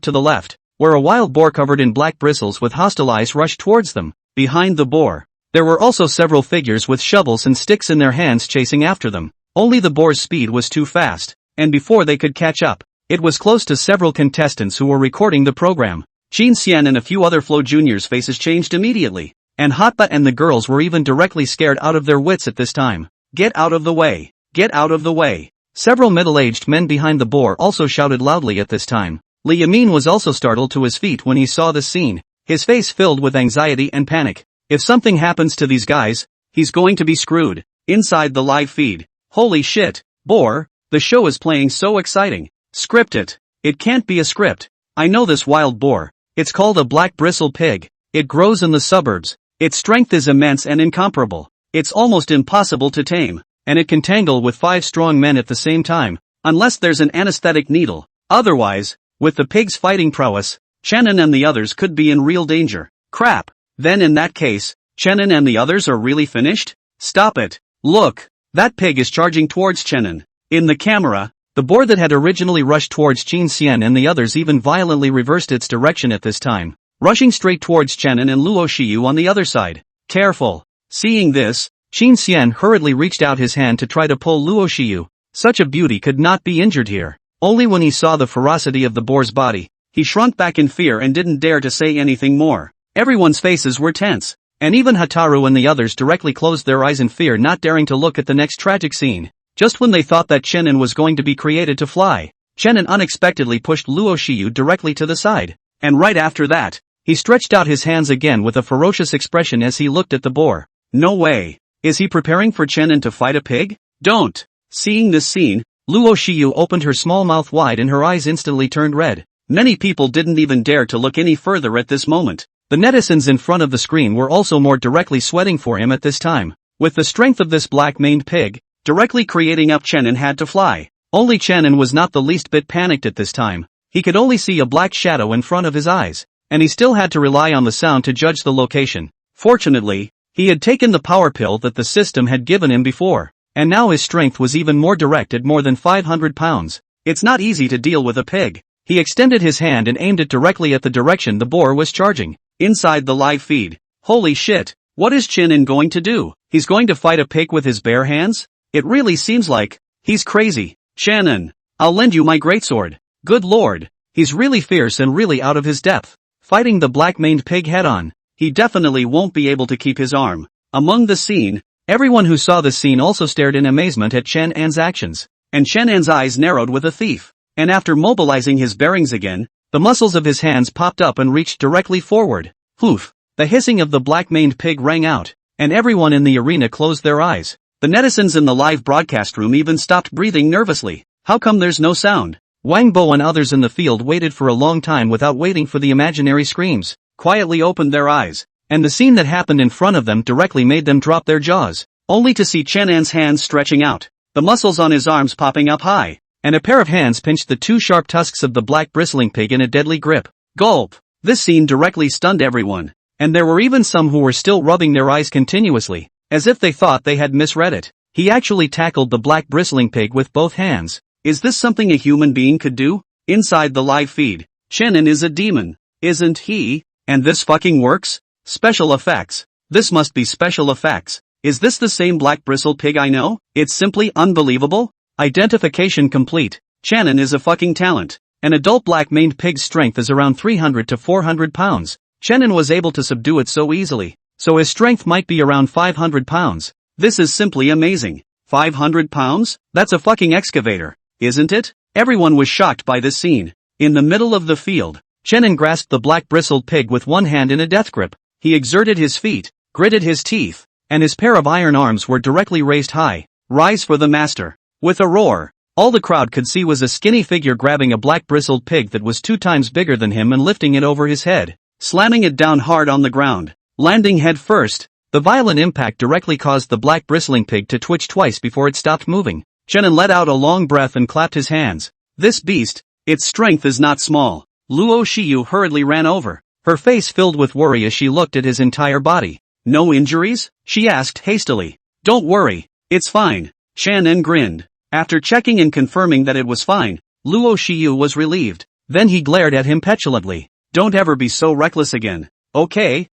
to the left, where a wild boar covered in black bristles with hostile eyes rushed towards them. Behind the boar, there were also several figures with shovels and sticks in their hands chasing after them. Only the boar's speed was too fast, and before they could catch up, it was close to several contestants who were recording the program. Qin Xian and a few other Flo Juniors' faces changed immediately, and Hotba and the girls were even directly scared out of their wits at this time. Get out of the way! Get out of the way! Several middle-aged men behind the boar also shouted loudly at this time. Li Yamin was also startled to his feet when he saw this scene, his face filled with anxiety and panic. If something happens to these guys, he's going to be screwed. Inside the live feed. Holy shit, boar, the show is playing so exciting. Script it. It can't be a script. I know this wild boar. It's called a black bristle pig. It grows in the suburbs. Its strength is immense and incomparable. It's almost impossible to tame, and it can tangle with 5 strong men at the same time, unless there's an anesthetic needle. Otherwise, with the pig's fighting prowess, Chenin and the others could be in real danger. Crap. Then in that case, Chenin and the others are really finished? Stop it. Look. That pig is charging towards Chenin. In the camera, the boar that had originally rushed towards Qin Xian and the others even violently reversed its direction at this time, rushing straight towards Chenin and Luo Shiyu on the other side. Careful. Seeing this, Qin Xian hurriedly reached out his hand to try to pull Luo Shiyu. Such a beauty could not be injured here. Only when he saw the ferocity of the boar's body, he shrunk back in fear and didn't dare to say anything more. Everyone's faces were tense, and even Hataru and the others directly closed their eyes in fear, not daring to look at the next tragic scene. Just when they thought that Chenin was going to be created to fly, Chenin unexpectedly pushed Luo Shiyu directly to the side, and right after that, he stretched out his hands again with a ferocious expression as he looked at the boar. No way. Is he preparing for Chenin to fight a pig? Don't. Seeing this scene, Luo Shiyu opened her small mouth wide and her eyes instantly turned red. Many people didn't even dare to look any further at this moment. The netizens in front of the screen were also more directly sweating for him at this time. With the strength of this black-maned pig, directly creating up Chenin had to fly. Only Chenin was not the least bit panicked at this time. He could only see a black shadow in front of his eyes, and he still had to rely on the sound to judge the location. Fortunately, he had taken the power pill that the system had given him before, and now his strength was even more direct at more than 500 pounds. It's not easy to deal with a pig. He extended his hand and aimed it directly at the direction the boar was charging. Inside the live feed. Holy shit, what is Chenin going to do? He's going to fight a pig with his bare hands? It really seems like he's crazy. Chenin, I'll lend you my greatsword. Good lord, he's really fierce and really out of his depth. fighting the black-maned pig head-on. He definitely won't be able to keep his arm. Among the scene, everyone who saw the scene also stared in amazement at Chen An's actions, and Chen An's eyes narrowed with a thief. And after mobilizing his bearings again, the muscles of his hands popped up and reached directly forward. Poof! The hissing of the black-maned pig rang out, and everyone in the arena closed their eyes. The netizens in the live broadcast room even stopped breathing nervously. How come there's no sound? Wang Bo and others in the field waited for a long time without waiting for the imaginary screams, quietly opened their eyes, and the scene that happened in front of them directly made them drop their jaws, only to see Chen An's hands stretching out, the muscles on his arms popping up high, and a pair of hands pinched the two sharp tusks of the black bristling pig in a deadly grip. Gulp! This scene directly stunned everyone, and there were even some who were still rubbing their eyes continuously, as if they thought they had misread it. He actually tackled the black bristling pig with both hands. Is this something a human being could do? Inside the live feed, Chen An is a demon, isn't he? And this fucking works? Special effects. This must be special effects. Is this the same black bristle pig I know? It's simply unbelievable. Identification complete. Chen An is a fucking talent. An adult black-maned pig's strength is around 300 to 400 pounds. Chen An was able to subdue it so easily, so his strength might be around 500 pounds. This is simply amazing. 500 pounds? That's a fucking excavator, isn't it? Everyone was shocked by this scene. In the middle of the field, Chen An grasped the black-bristled pig with one hand in a death grip. He exerted his feet, gritted his teeth, and his pair of iron arms were directly raised high. Rise for the master. With a roar, all the crowd could see was a skinny figure grabbing a black-bristled pig that was 2 times bigger than him and lifting it over his head, slamming it down hard on the ground, landing head first. The violent impact directly caused the black bristling pig to twitch twice before it stopped moving. Chen An let out a long breath and clapped his hands. This beast, its strength is not small. Luo Shiyu hurriedly ran over, her face filled with worry as she looked at his entire body. No injuries? She asked hastily. Don't worry, it's fine. Chen An grinned. After checking and confirming that it was fine, Luo Shiyu was relieved. Then he glared at him petulantly. Don't ever be so reckless again. Okay.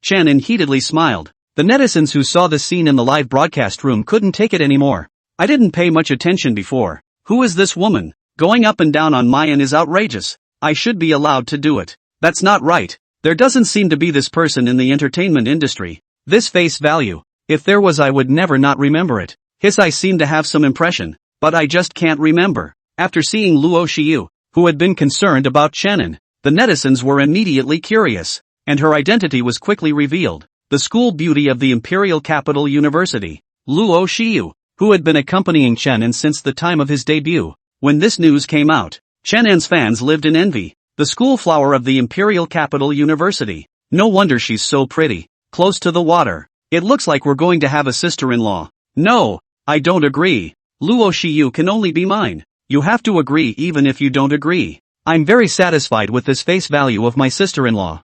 Chen An heatedly smiled. The netizens who saw the scene in the live broadcast room couldn't take it anymore. I didn't pay much attention before. Who is this woman? Going up and down on Mayan is outrageous. I should be allowed to do it. That's not right. There doesn't seem to be this person in the entertainment industry. This face value. If there was, I would never not remember it. I seem to have some impression, but I just can't remember. After seeing Luo Shiyu, who had been concerned about Chen An, the netizens were immediately curious, and her identity was quickly revealed. The school beauty of the Imperial Capital University, Luo Shiyu, who had been accompanying Chen An since the time of his debut. When this news came out, Chen An's fans lived in envy. The school flower of the Imperial Capital University. No wonder she's so pretty. Close to the water. It looks like we're going to have a sister-in-law. No, I don't agree. Luo Shiyu can only be mine. You have to agree even if you don't agree. I'm very satisfied with this face value of my sister-in-law.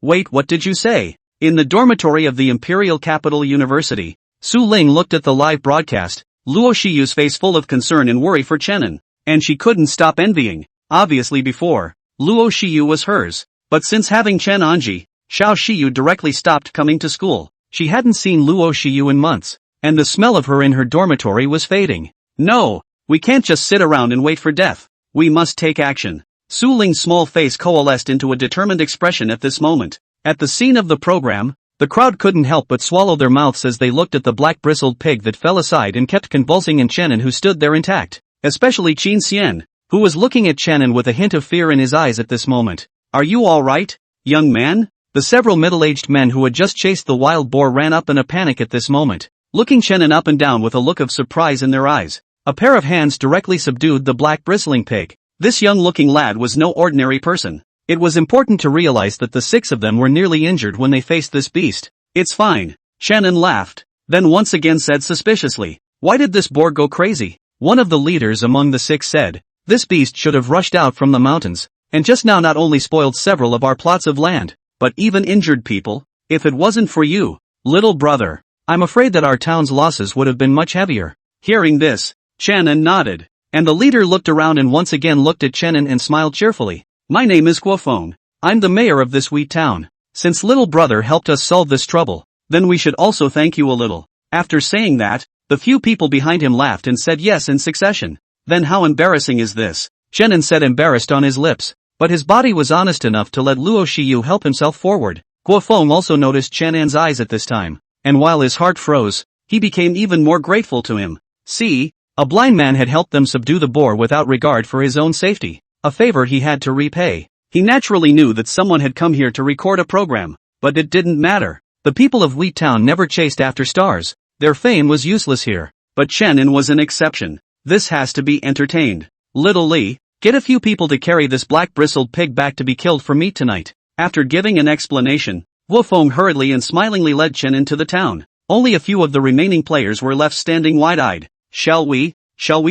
Wait, what did you say? In the dormitory of the Imperial Capital University, Su Ling looked at the live broadcast, Luo Shiyu's face full of concern and worry for Chen An, and she couldn't stop envying. Obviously before, Luo Shiyu was hers, but since having Chen Anji, Xiao Shiyu directly stopped coming to school. She hadn't seen Luo Shiyu in months, and the smell of her in her dormitory was fading. No, we can't just sit around and wait for death. We must take action. Su Ling's small face coalesced into a determined expression at this moment. At the scene of the program, the crowd couldn't help but swallow their mouths as they looked at the black-bristled pig that fell aside and kept convulsing in Chen An, who stood there intact. Especially Qin Xian, who was looking at Chen An with a hint of fear in his eyes at this moment. Are you all right, young man? The several middle-aged men who had just chased the wild boar ran up in a panic at this moment, looking Chen An up and down with a look of surprise in their eyes. A pair of hands directly subdued the black bristling pig. This young-looking lad was no ordinary person. It was important to realize that the 6 of them were nearly injured when they faced this beast. It's fine. Chen An laughed, then once again said suspiciously, why did this boar go crazy? One of the leaders among the 6 said, this beast should have rushed out from the mountains, and just now not only spoiled several of our plots of land, but even injured people. If it wasn't for you, little brother, I'm afraid that our town's losses would have been much heavier. Hearing this, Chen An nodded, and the leader looked around and once again looked at Chen An and smiled cheerfully. My name is Guofeng. I'm the mayor of this wee town. Since little brother helped us solve this trouble, then we should also thank you a little. After saying that, the few people behind him laughed and said yes in succession. Then how embarrassing is this? Chen An said, embarrassed on his lips. but his body was honest enough to let Luo Shiyu help himself forward. Guo Feng also noticed Chen An's eyes at this time, and while his heart froze, he became even more grateful to him. See, a blind man had helped them subdue the boar without regard for his own safety, a favor he had to repay. He naturally knew that someone had come here to record a program, but it didn't matter. The people of Wheat Town never chased after stars, their fame was useless here. But Chen An was an exception. This has to be entertained. Little Li, get a few people to carry this black-bristled pig back to be killed for meat tonight. After giving an explanation, Wu Feng hurriedly and smilingly led Chen into the town. Only a few of the remaining players were left standing wide-eyed. Shall we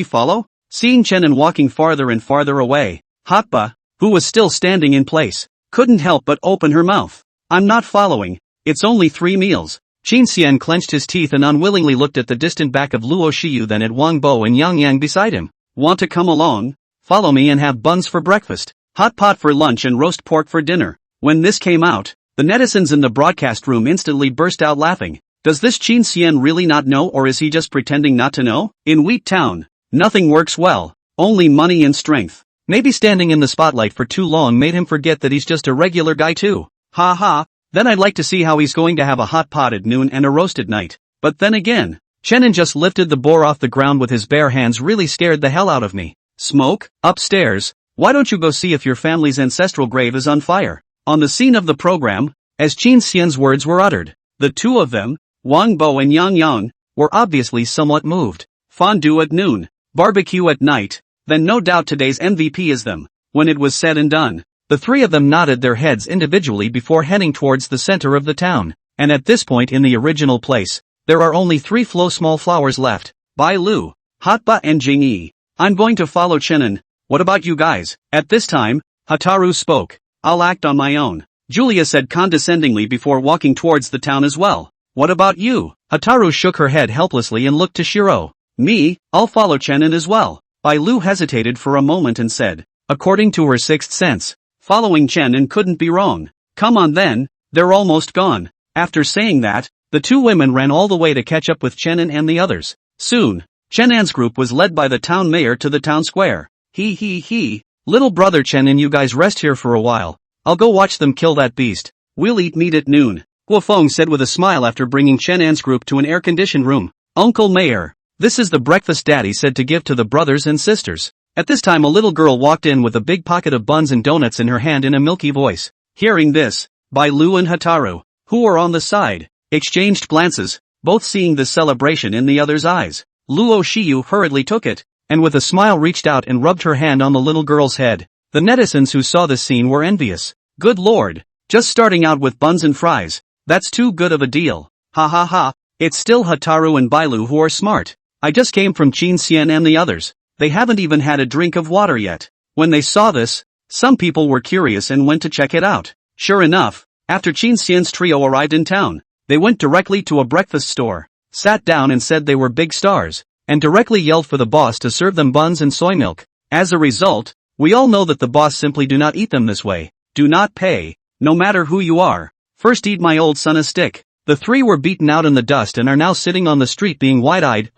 follow? Seeing Chen An walking farther and farther away, Hatba, who was still standing in place, couldn't help but open her mouth. I'm not following, it's only 3 meals. Qin Xian clenched his teeth and unwillingly looked at the distant back of Luo Shiyu, then at Wang Bo and Yang Yang beside him. Want to come along? Follow me and have buns for breakfast, hot pot for lunch and roast pork for dinner. When this came out, the netizens in the broadcast room instantly burst out laughing. Does this Qin Xian really not know, or is he just pretending not to know? In Wheat Town, nothing works well, only money and strength. Maybe standing in the spotlight for too long made him forget that he's just a regular guy too. Ha ha, then I'd like to see how he's going to have a hot pot at noon and a roast at night. But then again, Chen An just lifted the boar off the ground with his bare hands, really scared the hell out of me. Smoke? Upstairs? Why don't you go see if your family's ancestral grave is on fire? On the scene of the program, as Qin Xian's words were uttered, the two of them, Wang Bo and Yang Yang, were obviously somewhat moved. Fondue at noon, barbecue at night, then no doubt today's MVP is them. When it was said and done, the three of them nodded their heads individually before heading towards the center of the town. And at this point in the original place, there are only 3 small flowers left. Bai Lu, Hatba and Jingyi. I'm going to follow Chen An. What about you guys? At this time, Hataru spoke. I'll act on my own, Julia said condescendingly before walking towards the town as well. What about you? Hataru shook her head helplessly and looked to Shiro. Me, I'll follow Chen An as well. Bai Lu hesitated for a moment and said, according to her sixth sense, following Chen An couldn't be wrong. Come on then, they're almost gone. After saying that, the 2 women ran all the way to catch up with Chen An and the others. Soon, Chen An's group was led by the town mayor to the town square. He. Little brother Chen An, you guys rest here for a while. I'll go watch them kill that beast. We'll eat meat at noon, Guo Feng said with a smile after bringing Chen An's group to an air-conditioned room. Uncle Mayor, this is the breakfast Daddy said to give to the brothers and sisters. At this time a little girl walked in with a big pocket of buns and donuts in her hand in a milky voice. Hearing this, Bai Lu and Hataru, who were on the side, exchanged glances, both seeing the celebration in the other's eyes. Luo Shiyu hurriedly took it, and with a smile reached out and rubbed her hand on the little girl's head. The netizens who saw this scene were envious. Good lord, just starting out with buns and fries, that's too good of a deal. Ha ha ha, it's still Hataru and Bai Lu who are smart. I just came from Qin Xian and the others. They haven't even had a drink of water yet. When they saw this, some people were curious and went to check it out. Sure enough, after Qin Xian's trio arrived in town, they went directly to a breakfast store, sat down and said they were big stars, and directly yelled for the boss to serve them buns and soy milk. As a result, we all know that the boss simply do not eat them this way. Do not pay, no matter who you are. First eat my old son a stick. The 3 were beaten out in the dust and are now sitting on the street being wide-eyed.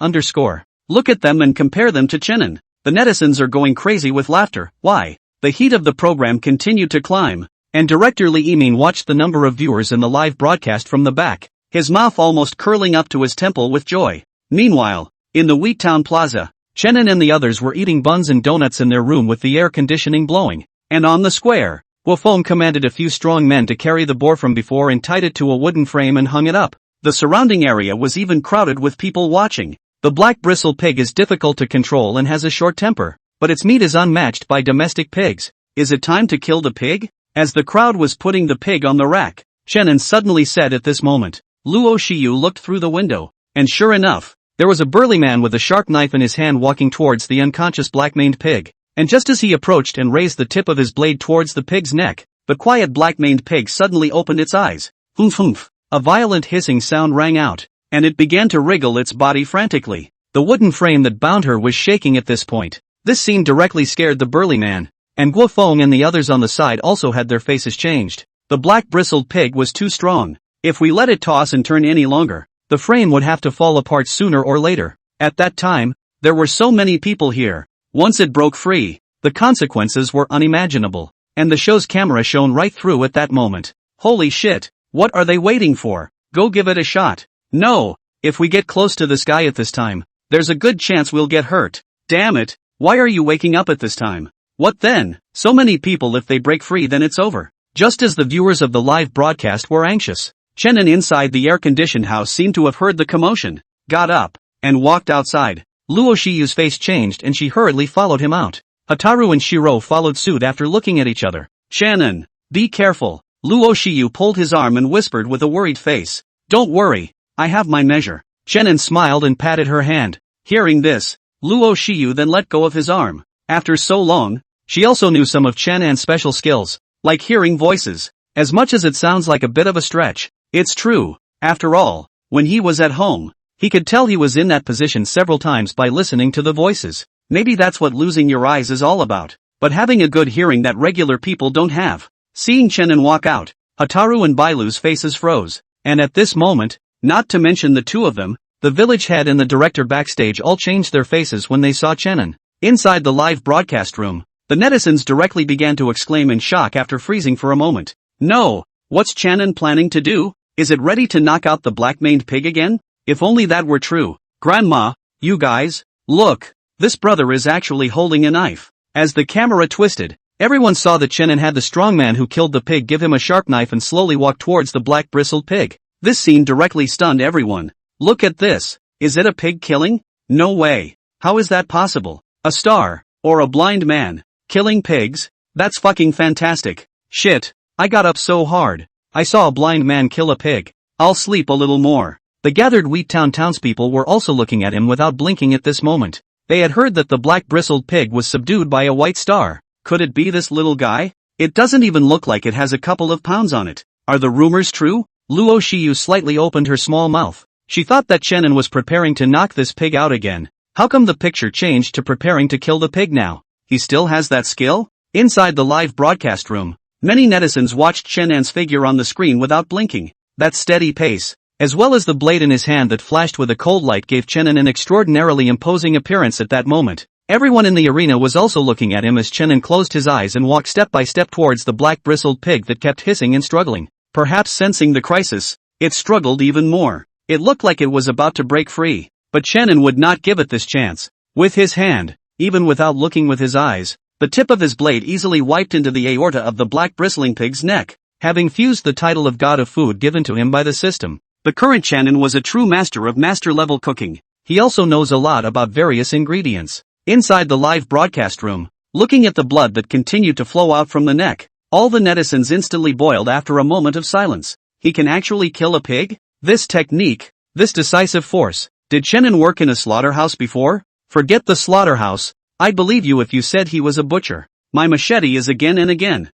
Look at them and compare them to Chen An. The netizens are going crazy with laughter. Why? The heat of the program continued to climb, and director Li Yimin watched the number of viewers in the live broadcast from the back, his mouth almost curling up to his temple with joy. Meanwhile, in the Wheat Town Plaza, Chen An and the others were eating buns and donuts in their room with the air conditioning blowing. And on the square, Guo Feng commanded a few strong men to carry the boar from before and tied it to a wooden frame and hung it up. The surrounding area was even crowded with people watching. The black bristled pig is difficult to control and has a short temper, but its meat is unmatched by domestic pigs. Is it time to kill the pig? As the crowd was putting the pig on the rack, Chen An suddenly said at this moment. Luo Shiyu looked through the window, and sure enough, there was a burly man with a sharp knife in his hand walking towards the unconscious black-maned pig. And just as he approached and raised the tip of his blade towards the pig's neck, the quiet black-maned pig suddenly opened its eyes. Humph humph. A violent hissing sound rang out, and it began to wriggle its body frantically. The wooden frame that bound her was shaking at this point. This scene directly scared the burly man, and Guo Feng and the others on the side also had their faces changed. The black bristled pig was too strong. If we let it toss and turn any longer, the frame would have to fall apart sooner or later. At that time, there were so many people here. Once it broke free, the consequences were unimaginable. and the show's camera shone right through at that moment. Holy shit, what are they waiting for? Go give it a shot. No, if we get close to this guy at this time, there's a good chance we'll get hurt. Damn it, why are you waking up at this time? What then? So many people, if they break free then it's over. Just as the viewers of the live broadcast were anxious, Chenin inside the air-conditioned house seemed to have heard the commotion, got up, and walked outside. Luo Shiyu's face changed and she hurriedly followed him out. Hataru and Shiro followed suit after looking at each other. Chenin, be careful. Luo Shiyu pulled his arm and whispered with a worried face. Don't worry, I have my measure. Chenin smiled and patted her hand. Hearing this, Luo Shiyu then let go of his arm. After so long, she also knew some of Chenin's special skills, like hearing voices. As much as it sounds like a bit of a stretch, it's true. After all, when he was at home, he could tell he was in that position several times by listening to the voices. Maybe that's what losing your eyes is all about, but having a good hearing that regular people don't have. Seeing Chenin walk out, Hataru and Bailu's faces froze, and at this moment, not to mention the two of them, the village head and the director backstage all changed their faces when they saw Chenin. Inside the live broadcast room, the netizens directly began to exclaim in shock after freezing for a moment. No, what's Chenin planning to do? Is it ready to knock out the black-maned pig again? If only that were true. Grandma, you guys, look, this brother is actually holding a knife. As the camera twisted, everyone saw that Chenin had the strong man who killed the pig give him a sharp knife and slowly walk towards the black-bristled pig. This scene directly stunned everyone. Look at this. Is it a pig killing? No way. How is that possible? A star, or a blind man, killing pigs? That's fucking fantastic. Shit, I got up so hard. I saw a blind man kill a pig. I'll sleep a little more. The gathered Wheattown townspeople were also looking at him without blinking at this moment. They had heard that the black-bristled pig was subdued by a white star. Could it be this little guy? It doesn't even look like it has a couple of pounds on it. Are the rumors true? Luo Shiyu slightly opened her small mouth. She thought that Chenin was preparing to knock this pig out again. How come the picture changed to preparing to kill the pig now? He still has that skill? Inside the live broadcast room, many netizens watched Chenin's figure on the screen without blinking. That steady pace, as well as the blade in his hand that flashed with a cold light, gave Chenin an extraordinarily imposing appearance at that moment. Everyone in the arena was also looking at him as Chenin closed his eyes and walked step by step towards the black-bristled pig that kept hissing and struggling. Perhaps sensing the crisis, it struggled even more. It looked like it was about to break free, but Chenin would not give it this chance. With his hand, even without looking with his eyes, the tip of his blade easily wiped into the aorta of the black bristling pig's neck. Having fused the title of God of Food given to him by the system, the current Chenin was a true master of master-level cooking. He also knows a lot about various ingredients. Inside the live broadcast room, looking at the blood that continued to flow out from the neck, all the netizens instantly boiled after a moment of silence. He can actually kill a pig? This technique, this decisive force. Did Chenin work in a slaughterhouse before? Forget the slaughterhouse. I'd believe you if you said he was a butcher. My machete is again and again.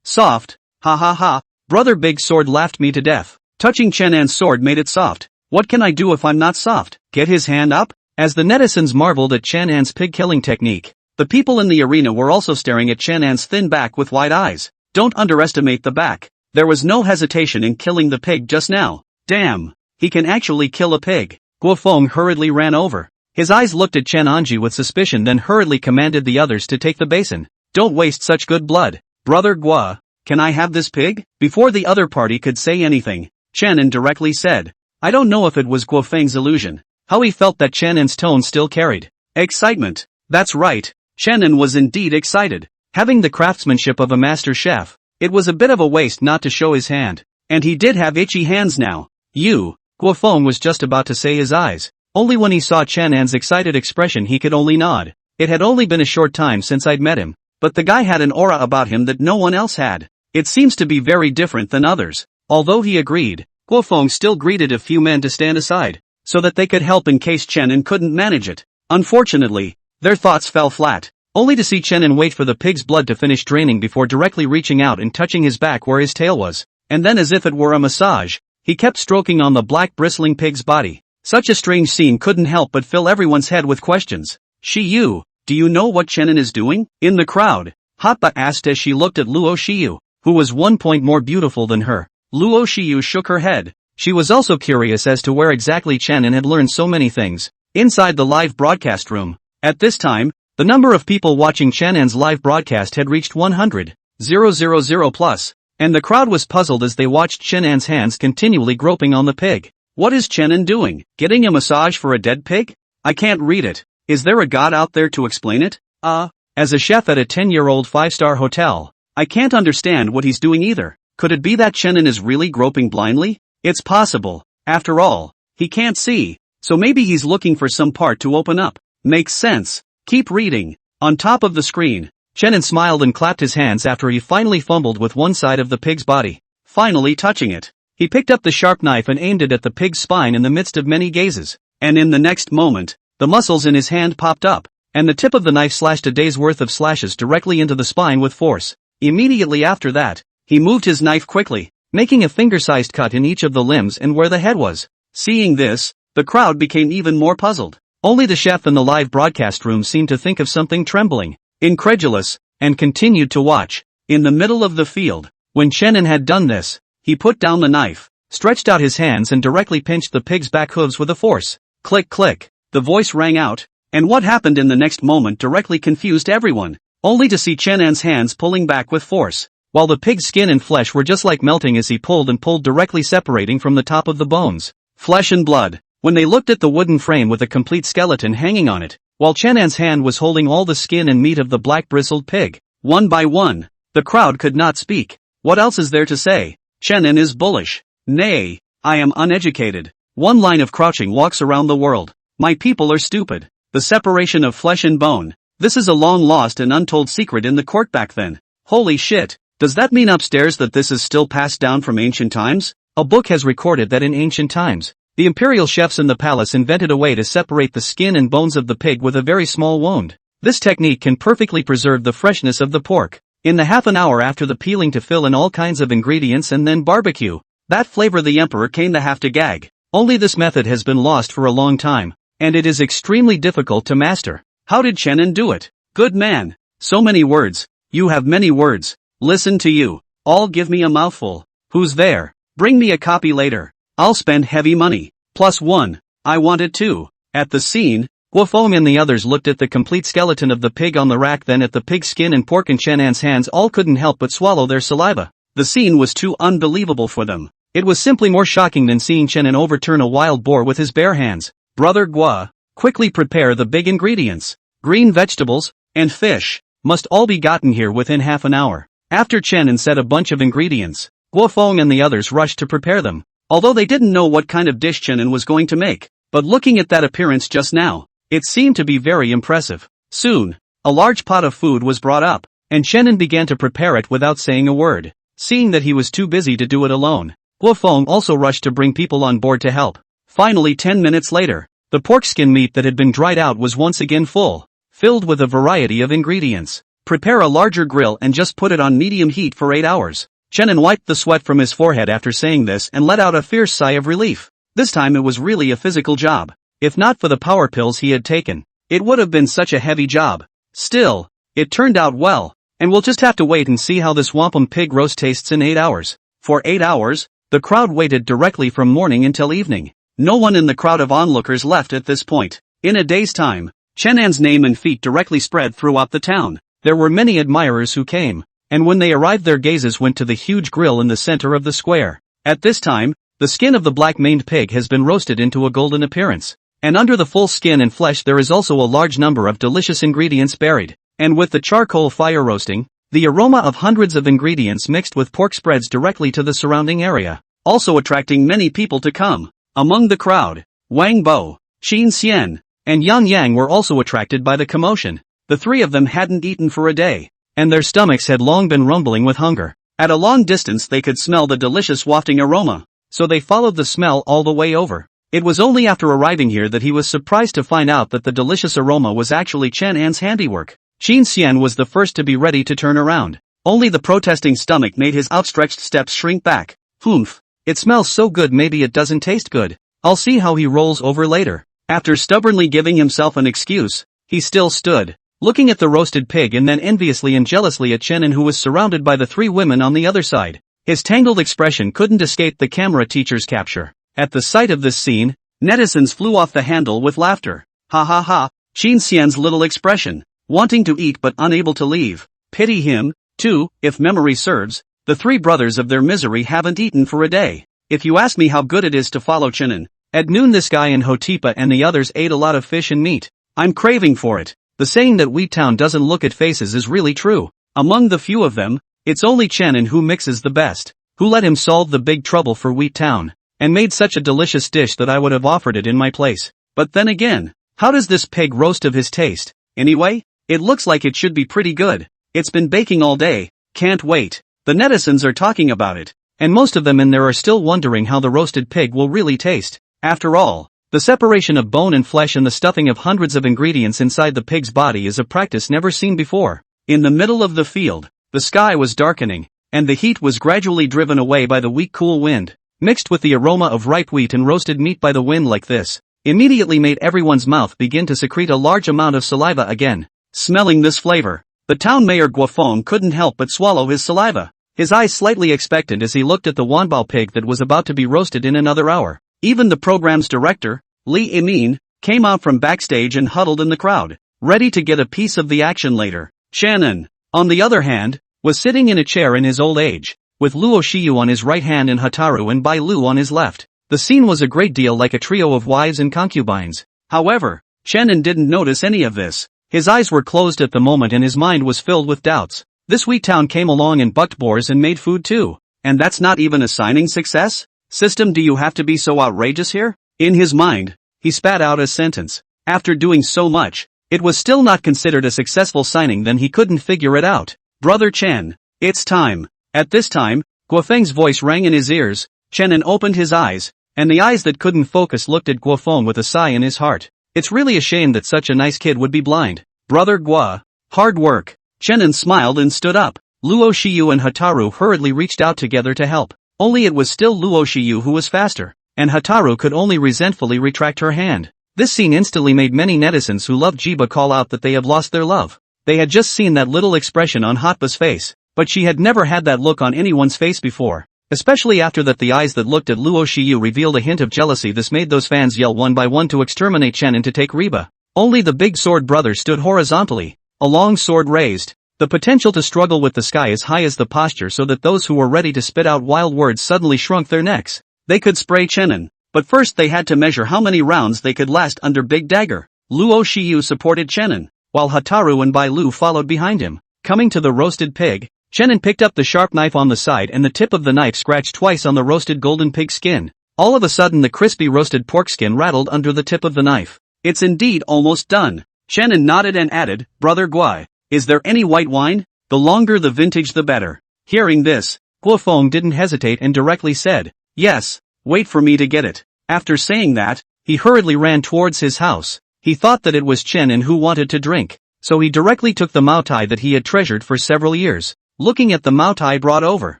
Soft. Ha ha ha. Brother Big Sword laughed me to death. Touching Chenin's sword made it soft. What can I do if I'm not soft? Get his hand up? As the netizens marveled at Chenin's pig-killing technique, the people in the arena were also staring at Chenin's thin back with wide eyes. Don't underestimate the back. There was no hesitation in killing the pig just now. Damn, he can actually kill a pig. Guofeng hurriedly ran over. His eyes looked at Chen Anji with suspicion, then hurriedly commanded the others to take the basin. Don't waste such good blood. Brother Gua, can I have this pig? Before the other party could say anything, Chenin directly said. I don't know if it was Guofeng's illusion. How he felt that Chenin's tone still carried excitement. That's right, Chenin was indeed excited. Having the craftsmanship of a master chef, it was a bit of a waste not to show his hand. And he did have itchy hands now. Guofeng was just about to say his eyes. Only when he saw Chenin's excited expression he could only nod. It had only been a short time since I'd met him, but the guy had an aura about him that no one else had. It seems to be very different than others. Although he agreed, Guofeng still greeted a few men to stand aside, so that they could help in case Chenin couldn't manage it. Unfortunately, their thoughts fell flat, only to see Chenin wait for the pig's blood to finish draining before directly reaching out and touching his back where his tail was. And then, as if it were a massage, he kept stroking on the black bristling pig's body. Such a strange scene couldn't help but fill everyone's head with questions. Shiyu, do you know what Chenin is doing? In the crowd, Hatba asked as she looked at Luo Shiyu, who was 1 point more beautiful than her. Luo Shiyu shook her head. She was also curious as to where exactly Chenin had learned so many things. Inside the live broadcast room, at this time, the number of people watching Chenin's live broadcast had reached 100. 000 plus. And the crowd was puzzled as they watched Chenan's hands continually groping on the pig. What is Chenan doing? Getting a massage for a dead pig? I can't read it. Is there a god out there to explain it? As a chef at a 10-year-old 5-star hotel, I can't understand what he's doing either. Could it be that Chenan is really groping blindly? It's possible. After all, he can't see, so maybe he's looking for some part to open up. Makes sense. Keep reading. On top of the screen, Chenan smiled and clapped his hands after he finally fumbled with one side of the pig's body, finally touching it. He picked up the sharp knife and aimed it at the pig's spine in the midst of many gazes, and in the next moment, the muscles in his hand popped up, and the tip of the knife slashed a day's worth of slashes directly into the spine with force. Immediately after that, he moved his knife quickly, making a finger-sized cut in each of the limbs and where the head was. Seeing this, the crowd became even more puzzled. Only the chef in the live broadcast room seemed to think of something trembling, incredulous, and continued to watch. In the middle of the field, when Chenan had done this, he put down the knife, stretched out his hands and directly pinched the pig's back hooves with a force. Click click, the voice rang out, and what happened in the next moment directly confused everyone, only to see Chenan's hands pulling back with force, while the pig's skin and flesh were just like melting as he pulled and pulled, directly separating from the top of the bones, flesh and blood. When they looked at the wooden frame with a complete skeleton hanging on it, while Chenan's hand was holding all the skin and meat of the black bristled pig, one by one, the crowd could not speak. What else is there to say? Chenan is bullish. Nay, I am uneducated. One line of crouching walks around the world. My people are stupid. The separation of flesh and bone. This is a long lost and untold secret in the court back then. Holy shit. Does that mean upstairs that this is still passed down from ancient times? A book has recorded that in ancient times, the imperial chefs in the palace invented a way to separate the skin and bones of the pig with a very small wound. This technique can perfectly preserve the freshness of the pork. In the half an hour after the peeling to fill in all kinds of ingredients and then barbecue. That flavor the emperor came to have to gag. Only this method has been lost for a long time, and it is extremely difficult to master. How did Chenan do it? Good man. So many words. You have many words. Listen to you. All give me a mouthful. Who's there? Bring me a copy later. I'll spend heavy money. +1. I want it too. At the scene, Guofeng and the others looked at the complete skeleton of the pig on the rack, then at the pig skin and pork in Chenan's hands. All couldn't help but swallow their saliva. The scene was too unbelievable for them. It was simply more shocking than seeing Chenan overturn a wild boar with his bare hands. Brother Gua, quickly prepare the big ingredients. Green vegetables and fish must all be gotten here within half an hour. After Chenan said a bunch of ingredients, Guofeng and the others rushed to prepare them. Although they didn't know what kind of dish Chenan was going to make, but looking at that appearance just now, it seemed to be very impressive. Soon, a large pot of food was brought up, and Chenan began to prepare it without saying a word. Seeing that he was too busy to do it alone, Guofeng also rushed to bring people on board to help. Finally, 10 minutes later, the pork skin meat that had been dried out was once again filled with a variety of ingredients. Prepare a larger grill and just put it on medium heat for 8 hours. Chenan wiped the sweat from his forehead after saying this and let out a fierce sigh of relief. This time it was really a physical job. If not for the power pills he had taken, it would have been such a heavy job. Still, it turned out well, and we'll just have to wait and see how this wampum pig roast tastes in 8 hours. For 8 hours, the crowd waited directly from morning until evening. No one in the crowd of onlookers left at this point. In a day's time, Chenan's name and feat directly spread throughout the town. There were many admirers who came, and when they arrived their gazes went to the huge grill in the center of the square. At this time, the skin of the black-maned pig has been roasted into a golden appearance, and under the full skin and flesh there is also a large number of delicious ingredients buried, and with the charcoal fire roasting, the aroma of hundreds of ingredients mixed with pork spreads directly to the surrounding area, also attracting many people to come. Among the crowd, Wang Bo, Qin Xian, and Yang Yang were also attracted by the commotion. The three of them hadn't eaten for a day, and their stomachs had long been rumbling with hunger. At a long distance they could smell the delicious wafting aroma, so they followed the smell all the way over. It was only after arriving here that he was surprised to find out that the delicious aroma was actually Chenan's handiwork. Qin Xian was the first to be ready to turn around. Only the protesting stomach made his outstretched steps shrink back. Humph. It smells so good, maybe it doesn't taste good. I'll see how he rolls over later. After stubbornly giving himself an excuse, he still stood, looking at the roasted pig and then enviously and jealously at Chenan, who was surrounded by the three women on the other side. His tangled expression couldn't escape the camera teacher's capture. At the sight of this scene, netizens flew off the handle with laughter. Ha ha ha, Qin Xian's little expression, wanting to eat but unable to leave. Pity him, 2. If memory serves, the three brothers of their misery haven't eaten for a day. If you ask me how good it is to follow Chinen, at noon this guy in Hotipa and the others ate a lot of fish and meat. I'm craving for it. The saying that Wheat Town doesn't look at faces is really true. Among the few of them, it's only Chinen who mixes the best. Who let him solve the big trouble for Wheat Town, and made such a delicious dish that I would have offered it in my place. But then again, how does this pig roast of his taste? Anyway, it looks like it should be pretty good. It's been baking all day, can't wait. The netizens are talking about it, and most of them in there are still wondering how the roasted pig will really taste. After all, the separation of bone and flesh and the stuffing of hundreds of ingredients inside the pig's body is a practice never seen before. In the middle of the field, the sky was darkening, and the heat was gradually driven away by the weak cool wind, mixed with the aroma of ripe wheat and roasted meat by the wind like this, immediately made everyone's mouth begin to secrete a large amount of saliva again. Smelling this flavor, the town mayor Guofeng couldn't help but swallow his saliva, his eyes slightly expectant as he looked at the wanbao pig that was about to be roasted in another hour. Even the program's director, Li Imin, came out from backstage and huddled in the crowd, ready to get a piece of the action later. Shannon, on the other hand, was sitting in a chair in his old age, with Luo Shiyu on his right hand and Hataru and Bai Lu on his left. The scene was a great deal like a trio of wives and concubines. However, Shannon didn't notice any of this. His eyes were closed at the moment and his mind was filled with doubts. This Wheat Town came along and bucked boars and made food too. And that's not even a signing success? System, do you have to be so outrageous here? In his mind, he spat out a sentence. After doing so much, it was still not considered a successful signing. Then he couldn't figure it out. Brother Chen, it's time. At this time, Guofeng's voice rang in his ears. Chen opened his eyes, and the eyes that couldn't focus looked at Guofeng with a sigh in his heart. It's really a shame that such a nice kid would be blind. Brother Gua, hard work. Chen smiled and stood up. Luo Shiyu and Hataru hurriedly reached out together to help. Only it was still Luo Shiyu who was faster, and Hataru could only resentfully retract her hand. This scene instantly made many netizens who loved Jiba call out that they have lost their love. They had just seen that little expression on Hotba's face, but she had never had that look on anyone's face before. Especially after that, the eyes that looked at Luo Shiyu revealed a hint of jealousy. This made those fans yell one by one to exterminate Chen and to take Reba. Only the big sword brother stood horizontally, a long sword raised. The potential to struggle with the sky as high as the posture, so that those who were ready to spit out wild words suddenly shrunk their necks. They could spray Chenin, but first they had to measure how many rounds they could last under Big Dagger. Luo Shiyu supported Chenin, while Hataru and Bai Lu followed behind him. Coming to the roasted pig, Chenin picked up the sharp knife on the side and the tip of the knife scratched twice on the roasted golden pig skin. All of a sudden the crispy roasted pork skin rattled under the tip of the knife. It's indeed almost done. Chenin nodded and added, Brother Guai, is there any white wine? The longer the vintage the better. Hearing this, Guofeng didn't hesitate and directly said, yes, wait for me to get it. After saying that, he hurriedly ran towards his house. He thought that it was Chenin who wanted to drink, so he directly took the Maotai that he had treasured for several years. Looking at the Maotai brought over,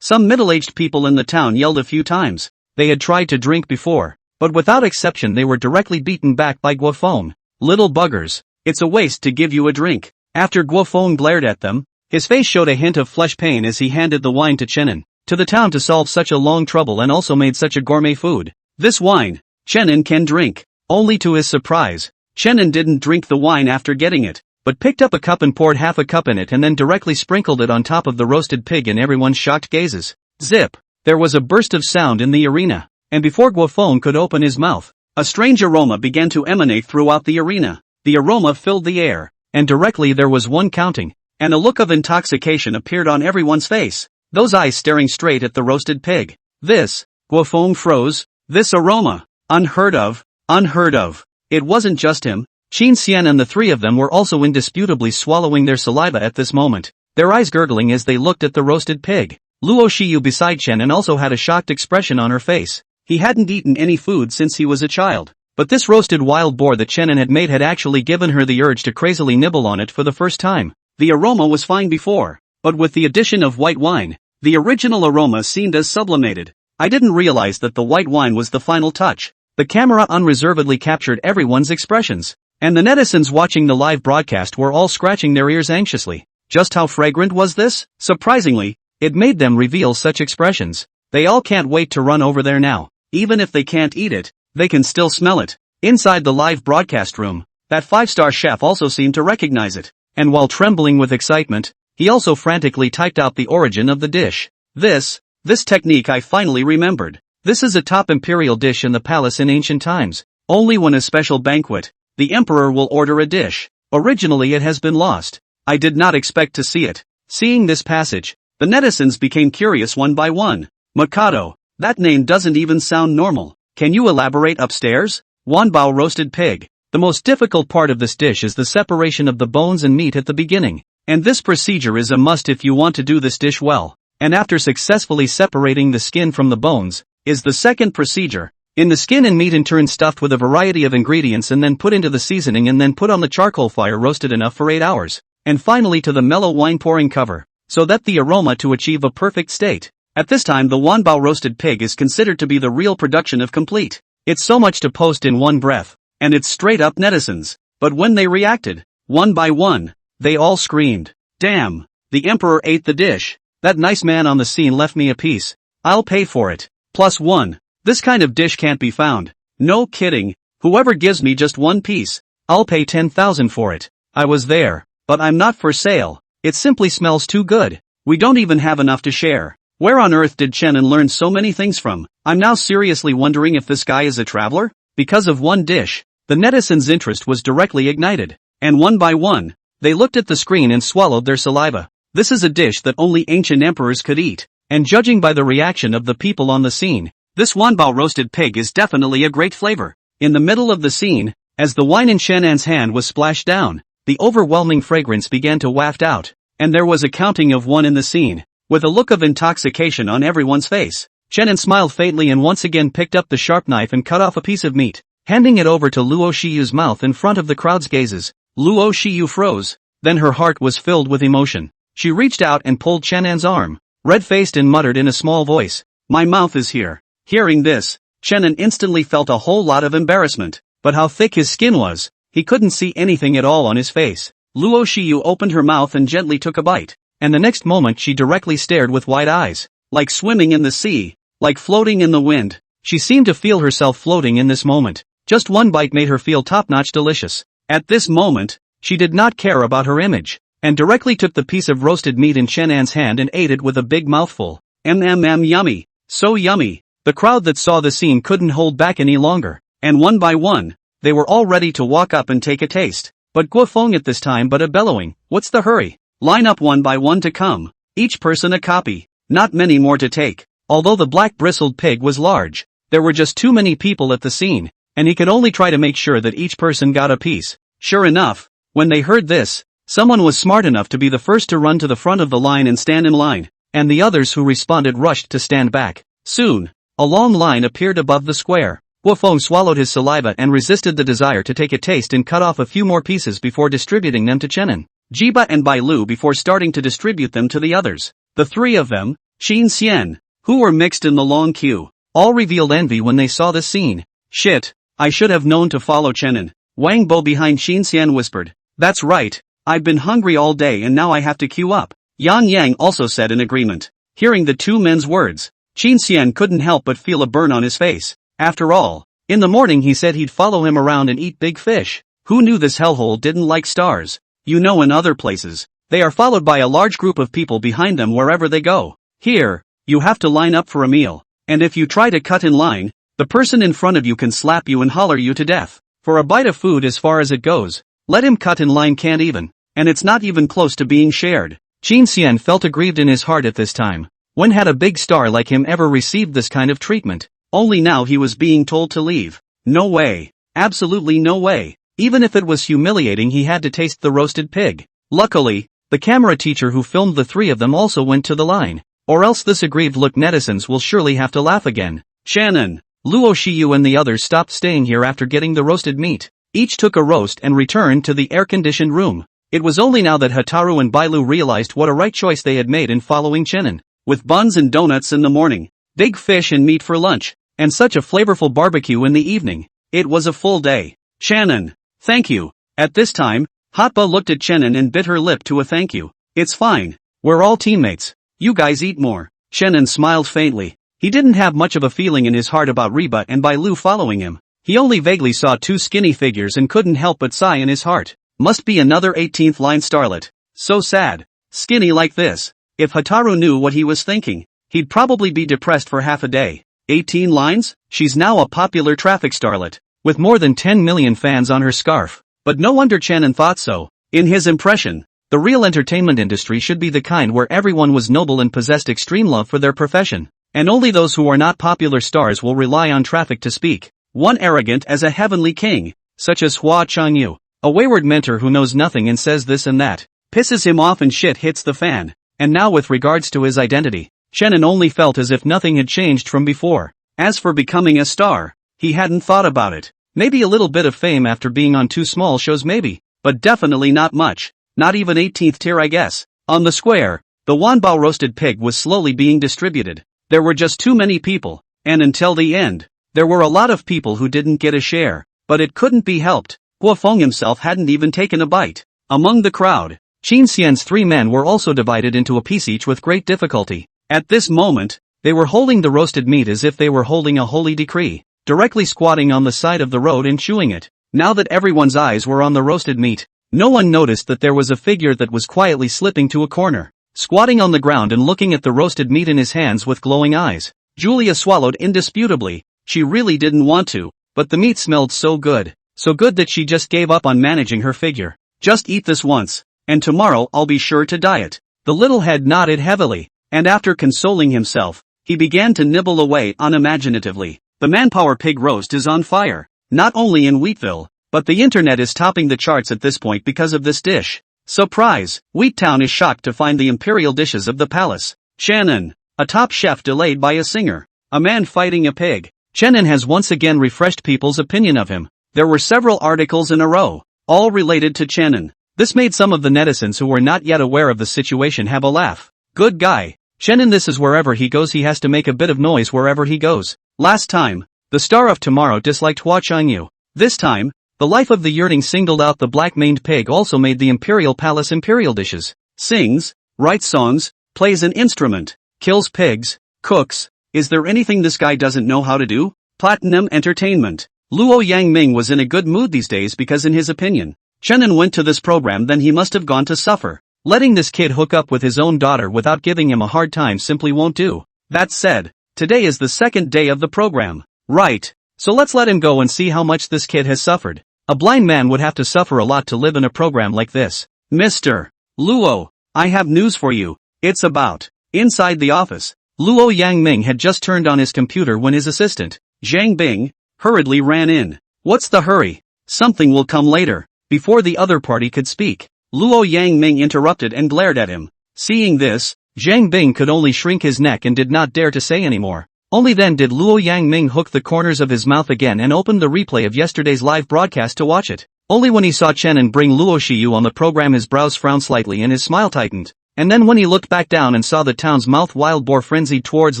some middle-aged people in the town yelled a few times. They had tried to drink before, but without exception they were directly beaten back by Guofeng. Little buggers, it's a waste to give you a drink. After Guofeng glared at them, his face showed a hint of flesh pain as he handed the wine to Chenin, to the town to solve such a long trouble and also made such a gourmet food. This wine, Chenin can drink. Only to his surprise, Chenin didn't drink the wine after getting it, but picked up a cup and poured half a cup in it and then directly sprinkled it on top of the roasted pig in everyone's shocked gazes. Zip! There was a burst of sound in the arena, and before Guofeng could open his mouth, a strange aroma began to emanate throughout the arena. The aroma filled the air, and directly there was one counting, and a look of intoxication appeared on everyone's face, those eyes staring straight at the roasted pig. This, Guofeng froze, this aroma, unheard of, unheard of. It wasn't just him, Qin Xian and the three of them were also indisputably swallowing their saliva at this moment, their eyes gurgling as they looked at the roasted pig. Luo Shiyu beside Chen also had a shocked expression on her face. He hadn't eaten any food since he was a child, but this roasted wild boar that Chenin had made had actually given her the urge to crazily nibble on it for the first time. The aroma was fine before, but with the addition of white wine, the original aroma seemed as sublimated. I didn't realize that the white wine was the final touch. The camera unreservedly captured everyone's expressions, and the netizens watching the live broadcast were all scratching their ears anxiously. Just how fragrant was this? Surprisingly, it made them reveal such expressions. They all can't wait to run over there now. Even if they can't eat it, they can still smell it. Inside the live broadcast room, that 5-star chef also seemed to recognize it, and while trembling with excitement, He also frantically typed out the origin of the dish. This technique I finally remembered. This is a top imperial dish in the palace in ancient times. Only when a special banquet, the emperor will order a dish. Originally it has been lost. I did not expect to see it. Seeing this passage, the netizens became curious one by one. Mikado, that name doesn't even sound normal. Can you elaborate upstairs? Wanbao roasted pig. The most difficult part of this dish is the separation of the bones and meat at the beginning. And this procedure is a must if you want to do this dish well. And after successfully separating the skin from the bones, is the second procedure. In the skin and meat in turn stuffed with a variety of ingredients and then put into the seasoning and then put on the charcoal fire roasted enough for 8 hours. And finally to the mellow wine pouring cover, so that the aroma to achieve a perfect state. At this time the Wanbao roasted pig is considered to be the real production of complete. It's so much to post in one breath, and it's straight up netizens. But when they reacted, one by one, they all screamed, "Damn, the emperor ate the dish. That nice man on the scene left me a piece. I'll pay for it. +1. This kind of dish can't be found. No kidding. Whoever gives me just one piece, I'll pay 10,000 for it. I was there, but I'm not for sale. It simply smells too good. We don't even have enough to share." Where on earth did Chenin learn so many things from? I'm now seriously wondering if this guy is a traveler? Because of one dish, the netizens' interest was directly ignited. And one by one, they looked at the screen and swallowed their saliva. This is a dish that only ancient emperors could eat. And judging by the reaction of the people on the scene, this Wanbao roasted pig is definitely a great flavor. In the middle of the scene, as the wine in Shannan's hand was splashed down, the overwhelming fragrance began to waft out, and there was a counting of 1 in the scene. With a look of intoxication on everyone's face, Shannan smiled faintly and once again picked up the sharp knife and cut off a piece of meat, handing it over to Luo Shiyu's mouth in front of the crowd's gazes. Luo Shiyu froze, then her heart was filled with emotion. She reached out and pulled Shannan's arm, red-faced, and muttered in a small voice, "My mouth is here." Hearing this, Shannan instantly felt a whole lot of embarrassment, but how thick his skin was, he couldn't see anything at all on his face. Luo Shiyu opened her mouth and gently took a bite, and the next moment she directly stared with wide eyes, like swimming in the sea, like floating in the wind. She seemed to feel herself floating in this moment. Just one bite made her feel top-notch delicious. At this moment, she did not care about her image, and directly took the piece of roasted meat in Shannan's hand and ate it with a big mouthful. Yummy. So yummy. The crowd that saw the scene couldn't hold back any longer, and one by one, they were all ready to walk up and take a taste. But Guofeng at this time but a bellowing, "What's the hurry? Line up one by one to come. Each person a copy. Not many more to take." Although the black bristled pig was large, there were just too many people at the scene, and he could only try to make sure that each person got a piece. Sure enough, when they heard this, someone was smart enough to be the first to run to the front of the line and stand in line, and the others who responded rushed to stand back. Soon, a long line appeared above the square. Guofeng swallowed his saliva and resisted the desire to take a taste and cut off a few more pieces before distributing them to Chenin, Jiba and Bai Lu before starting to distribute them to the others. The three of them, Qin Xian, who were mixed in the long queue, all revealed envy when they saw the scene. "Shit, I should have known to follow Chenin," Wang Bo behind Qin Xian whispered. "That's right, I've been hungry all day and now I have to queue up," Yang Yang also said in agreement. Hearing the two men's words, Qin Xian couldn't help but feel a burn on his face. After all, in the morning he said he'd follow him around and eat big fish. Who knew this hellhole didn't like stars? You know, in other places, they are followed by a large group of people behind them wherever they go. Here, you have to line up for a meal, and if you try to cut in line, the person in front of you can slap you and holler you to death. For a bite of food as far as it goes, let him cut in line can't even, and it's not even close to being shared. Qin Xian felt aggrieved in his heart at this time. When had a big star like him ever received this kind of treatment? Only now he was being told to leave. No way. Absolutely no way. Even if it was humiliating, he had to taste the roasted pig. Luckily, the camera teacher who filmed the three of them also went to the line. Or else this aggrieved look netizens will surely have to laugh again. Shannon, Luo Shiyu and the others stopped staying here after getting the roasted meat. Each took a roast and returned to the air-conditioned room. It was only now that Hataru and Bailu realized what a right choice they had made in following Chenin. With buns and donuts in the morning, big fish and meat for lunch, and such a flavorful barbecue in the evening, it was a full day. Shannon, thank you. At this time, Hotba looked at Chenin and bit her lip to a thank you. It's fine. We're all teammates. You guys eat more. Chenin smiled faintly. He didn't have much of a feeling in his heart about Reba and Bailu following him. He only vaguely saw two skinny figures and couldn't help but sigh in his heart. Must be another 18th line starlet. So sad. Skinny like this. If Hataru knew what he was thinking, he'd probably be depressed for half a day. 18 lines? She's now a popular traffic starlet, with more than 10 million fans on her scarf. But no wonder Channon thought so. In his impression, the real entertainment industry should be the kind where everyone was noble and possessed extreme love for their profession, and only those who are not popular stars will rely on traffic to speak. One arrogant as a heavenly king, such as Hua Changyu, a wayward mentor who knows nothing and says this and that, pisses him off and shit hits the fan. And now with regards to his identity, Channon only felt as if nothing had changed from before. As for becoming a star, he hadn't thought about it. Maybe a little bit of fame after being on 2 small shows maybe, but definitely not much. Not even 18th tier I guess. On the square, the Wanbao roasted pig was slowly being distributed. There were just too many people, and until the end, there were a lot of people who didn't get a share, but it couldn't be helped. Guofeng himself hadn't even taken a bite. Among the crowd, Qin Xian's 3 men were also divided into a piece each with great difficulty. At this moment, they were holding the roasted meat as if they were holding a holy decree, directly squatting on the side of the road and chewing it. Now that everyone's eyes were on the roasted meat, no one noticed that there was a figure that was quietly slipping to a corner, squatting on the ground and looking at the roasted meat in his hands with glowing eyes. Julia swallowed indisputably. She really didn't want to, but the meat smelled so good that she just gave up on managing her figure. Just eat this once, and tomorrow I'll be sure to diet. The little head nodded heavily, and after consoling himself, he began to nibble away unimaginatively. The manpower pig roast is on fire. Not only in Wheatville, but the internet is topping the charts at this point because of this dish. Surprise! Wheattown is shocked to find the imperial dishes of the palace. Channon, a top chef delayed by a singer. A man fighting a pig. Channon has once again refreshed people's opinion of him. There were several articles in a row, all related to Channon. This made some of the netizens who were not yet aware of the situation have a laugh. Good guy. Channon, this is wherever he goes he has to make a bit of noise wherever he goes. Last time, the star of Tomorrow disliked Hua Changyu. This time, the life of the yearling singled out the black-maned pig also made the imperial palace imperial dishes. Sings, writes songs, plays an instrument, kills pigs, cooks. Is there anything this guy doesn't know how to do? Platinum Entertainment. Luo Yangming was in a good mood these days because in his opinion, Channon went to this program then he must have gone to suffer. Letting this kid hook up with his own daughter without giving him a hard time simply won't do. That said, today is the second day of the program. Right. So let's let him go and see how much this kid has suffered. A blind man would have to suffer a lot to live in a program like this. Mr. Luo, I have news for you. It's about. Inside the office, Luo Yangming had just turned on his computer when his assistant, Zhang Bing, hurriedly ran in. What's the hurry? Something will come later. Before the other party could speak, Luo Yangming interrupted and glared at him. Seeing this, Zhang Bing could only shrink his neck and did not dare to say anymore. Only then did Luo Yangming hook the corners of his mouth again and open the replay of yesterday's live broadcast to watch it. Only when he saw Channon bring Luo Shiyu on the program his brows frowned slightly and his smile tightened. And then when he looked back down and saw the town's mouth wild boar frenzied towards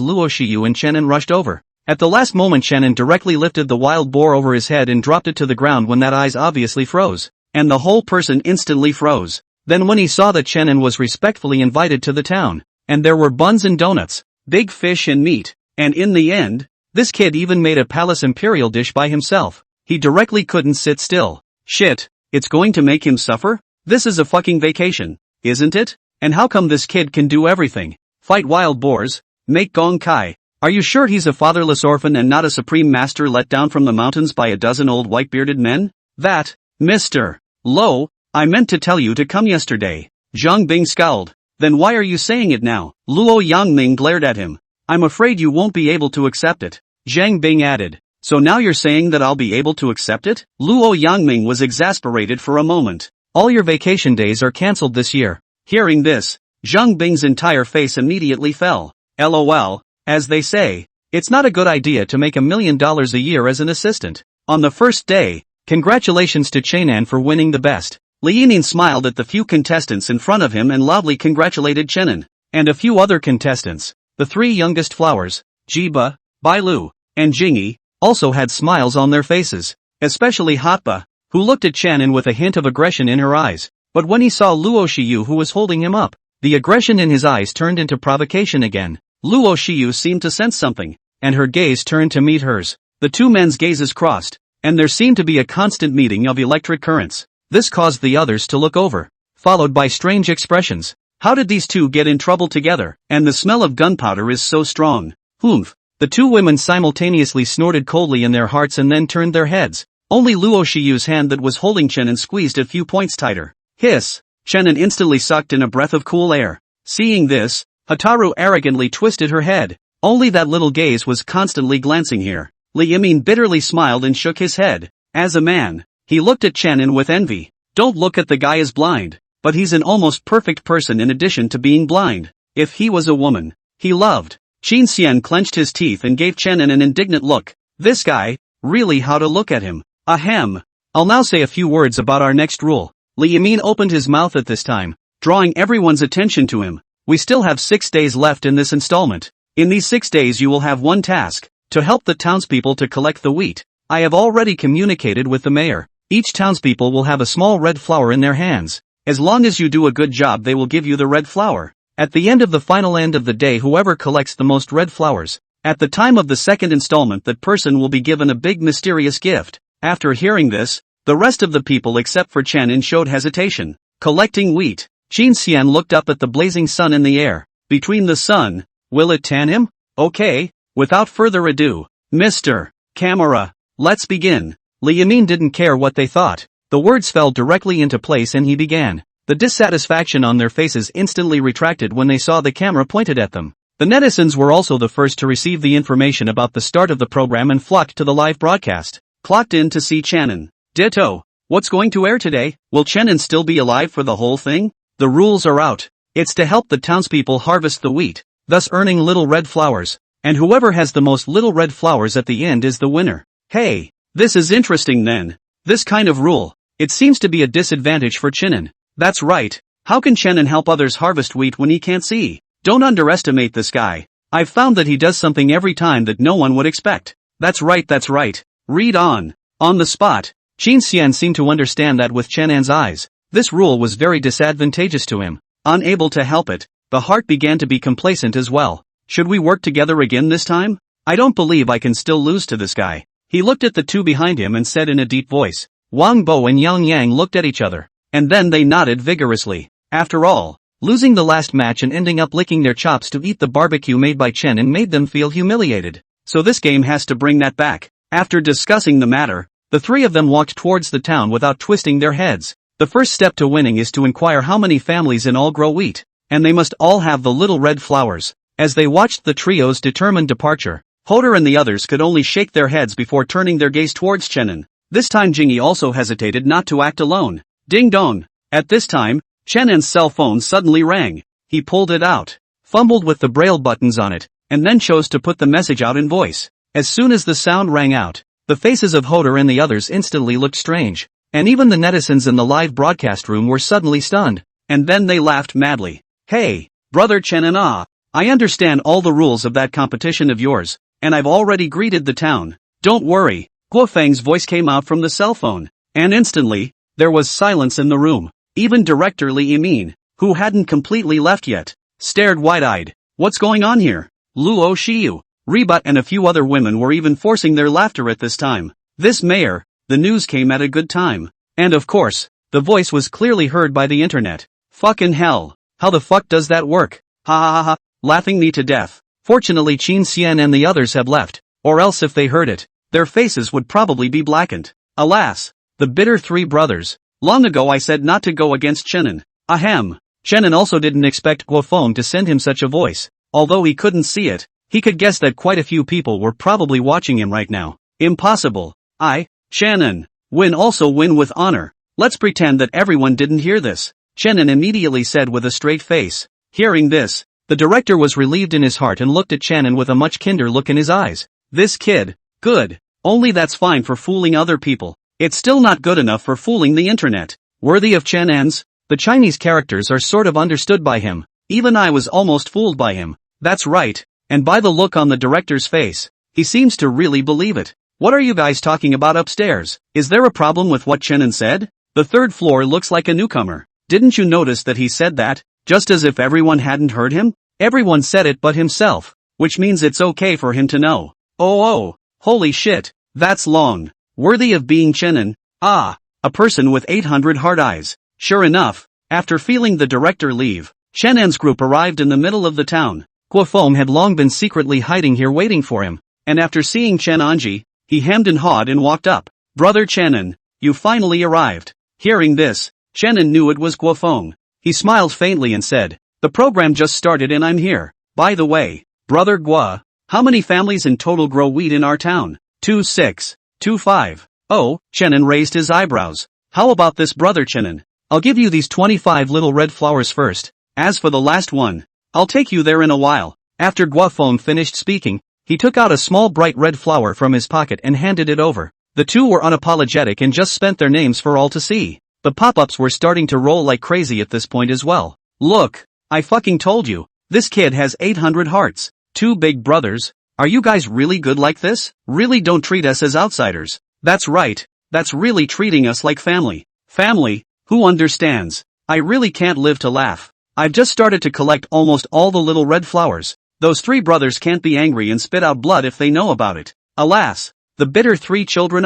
Luo Shiyu and Channon rushed over. At the last moment Channon directly lifted the wild boar over his head and dropped it to the ground when that eyes obviously froze. And the whole person instantly froze. Then when he saw that Channon was respectfully invited to the town, and there were buns and donuts, big fish and meat, and in the end, this kid even made a palace imperial dish by himself. He directly couldn't sit still. Shit, it's going to make him suffer? This is a fucking vacation, isn't it? And how come this kid can do everything? Fight wild boars, make gong kai. Are you sure he's a fatherless orphan and not a supreme master let down from the mountains by a dozen old white-bearded men? That, Mr. Lo, I meant to tell you to come yesterday. Zhang Bing scowled. Then why are you saying it now? Luo Yangming glared at him. I'm afraid you won't be able to accept it. Zhang Bing added. So now you're saying that I'll be able to accept it? Luo Yangming was exasperated for a moment. All your vacation days are cancelled this year. Hearing this, Zhang Bing's entire face immediately fell. LOL, as they say, it's not a good idea to make $1 million a year as an assistant. On the first day, congratulations to Chainan for winning the best. Lianin smiled at the few contestants in front of him and loudly congratulated Chenin. And a few other contestants, the 3 youngest flowers, Jiba, Bailu, and Jingyi, also had smiles on their faces. Especially Hotba, who looked at Channon with a hint of aggression in her eyes. But when he saw Luo Shiyu who was holding him up, the aggression in his eyes turned into provocation again. Luo Shiyu seemed to sense something, and her gaze turned to meet hers. The two men's gazes crossed, and there seemed to be a constant meeting of electric currents. This caused the others to look over, followed by strange expressions. How did these two get in trouble together? And the smell of gunpowder is so strong. Humph. The two women simultaneously snorted coldly in their hearts and then turned their heads. Only Luo Shiyu's hand that was holding Chenin squeezed a few points tighter. Hiss! Chenin instantly sucked in a breath of cool air. Seeing this, Hataru arrogantly twisted her head. Only that little gaze was constantly glancing here. Li Yimin bitterly smiled and shook his head. As a man, he looked at Chenin with envy. Don't look at the guy as blind, but he's an almost perfect person in addition to being blind. If he was a woman he loved. Qin Xian clenched his teeth and gave Chenin an indignant look. This guy, really how to look at him. Ahem. I'll now say a few words about our next rule. Li Yimin opened his mouth at this time, drawing everyone's attention to him. We still have 6 days left in this installment. In these 6 days you will have one task, to help the townspeople to collect the wheat. I have already communicated with the mayor. Each townspeople will have a small red flower in their hands. As long as you do a good job they will give you the red flower. At the end of the final end of the day whoever collects the most red flowers, at the time of the second installment that person will be given a big mysterious gift. After hearing this, the rest of the people except for Chenin showed hesitation. Collecting wheat. Qin Xian looked up at the blazing sun in the air. Between the sun, will it tan him? Okay, without further ado, Mr. Camera, let's begin. Li Yimin didn't care what they thought. The words fell directly into place and he began. The dissatisfaction on their faces instantly retracted when they saw the camera pointed at them. The netizens were also the first to receive the information about the start of the program and flocked to the live broadcast. Clocked in to see Chenin. Ditto. What's going to air today? Will Chenin still be alive for the whole thing? The rules are out. It's to help the townspeople harvest the wheat, thus earning little red flowers. And whoever has the most little red flowers at the end is the winner. Hey, this is interesting then. This kind of rule, it seems to be a disadvantage for Chenin. That's right. How can Chenin help others harvest wheat when he can't see? Don't underestimate this guy. I've found that he does something every time that no one would expect. That's right. Read on. On the spot, Qin Xian seemed to understand that with Chenin's eyes, this rule was very disadvantageous to him. Unable to help it, the heart began to be complacent as well. Should we work together again this time? I don't believe I can still lose to this guy. He looked at the two behind him and said in a deep voice. Wang Bo and Yang Yang looked at each other, and then they nodded vigorously. After all, losing the last match and ending up licking their chops to eat the barbecue made by Chenin made them feel humiliated. So this game has to bring that back. After discussing the matter, the three of them walked towards the town without twisting their heads. The first step to winning is to inquire how many families in all grow wheat, and they must all have the little red flowers. As they watched the trio's determined departure, Hoder and the others could only shake their heads before turning their gaze towards Chenin. This time Jingyi also hesitated not to act alone. Ding dong! At this time, Chenin's cell phone suddenly rang. He pulled it out, fumbled with the braille buttons on it, and then chose to put the message out in voice. As soon as the sound rang out, the faces of Hoder and the others instantly looked strange, and even the netizens in the live broadcast room were suddenly stunned, and then they laughed madly. Hey, brother Chenin, I understand all the rules of that competition of yours, and I've already greeted the town. Don't worry. Guo Feng's voice came out from the cell phone, and instantly, there was silence in the room. Even Director Li Yimin, who hadn't completely left yet, stared wide-eyed. What's going on here? Luo Shiyu, Rebut and a few other women were even forcing their laughter at this time. This mayor, the news came at a good time. And of course, the voice was clearly heard by the internet. Fucking hell, how the fuck does that work? Ha ha ha ha, laughing me to death. Fortunately Qin Xian and the others have left, or else if they heard it, their faces would probably be blackened. Alas, the bitter three brothers. Long ago I said not to go against Chenin. Ahem. Chenin also didn't expect Guo Feng to send him such a voice. Although he couldn't see it, he could guess that quite a few people were probably watching him right now. Impossible. Chenin, win with honor. Let's pretend that everyone didn't hear this. Chenin immediately said with a straight face. Hearing this, the director was relieved in his heart and looked at Chenin with a much kinder look in his eyes. This kid, good. Only that's fine for fooling other people. It's still not good enough for fooling the internet. Worthy of Chenin's, the Chinese characters are sort of understood by him. Even I was almost fooled by him. That's right, and by the look on the director's face, he seems to really believe it. What are you guys talking about upstairs? Is there a problem with what Chenin said? The third floor looks like a newcomer. Didn't you notice that he said that, just as if everyone hadn't heard him? Everyone said it but himself, which means it's okay for him to know. Oh, holy shit, that's long. Worthy of being Chenin. A person with 800 hard eyes. Sure enough, after feeling the director leave, Shannon's group arrived in the middle of the town. Guofeng had long been secretly hiding here waiting for him, and after seeing Chen Anji, he hemmed and hawed and walked up. Brother Chenin, you finally arrived. Hearing this, Chenin knew it was Guofeng. He smiled faintly and said, the program just started and I'm here. By the way, Brother Gua, how many families in total grow wheat in our town? 2, 6, 2, 5. Oh, Chenin raised his eyebrows. How about this, Brother Chenin? I'll give you these 25 little red flowers first. As for the last one, I'll take you there in a while. After Guofeng finished speaking, he took out a small bright red flower from his pocket and handed it over. The two were unapologetic and just spent their names for all to see. The pop-ups were starting to roll like crazy at this point as well. Look, I fucking told you, this kid has 800 hearts. 2 big brothers. Are you guys really good like this? Really don't treat us as outsiders. That's right, that's really treating us like family. Family? Who understands? I really can't live to laugh. I've just started to collect almost all the little red flowers. Those 3 brothers can't be angry and spit out blood if they know about it. Alas, the bitter 3 children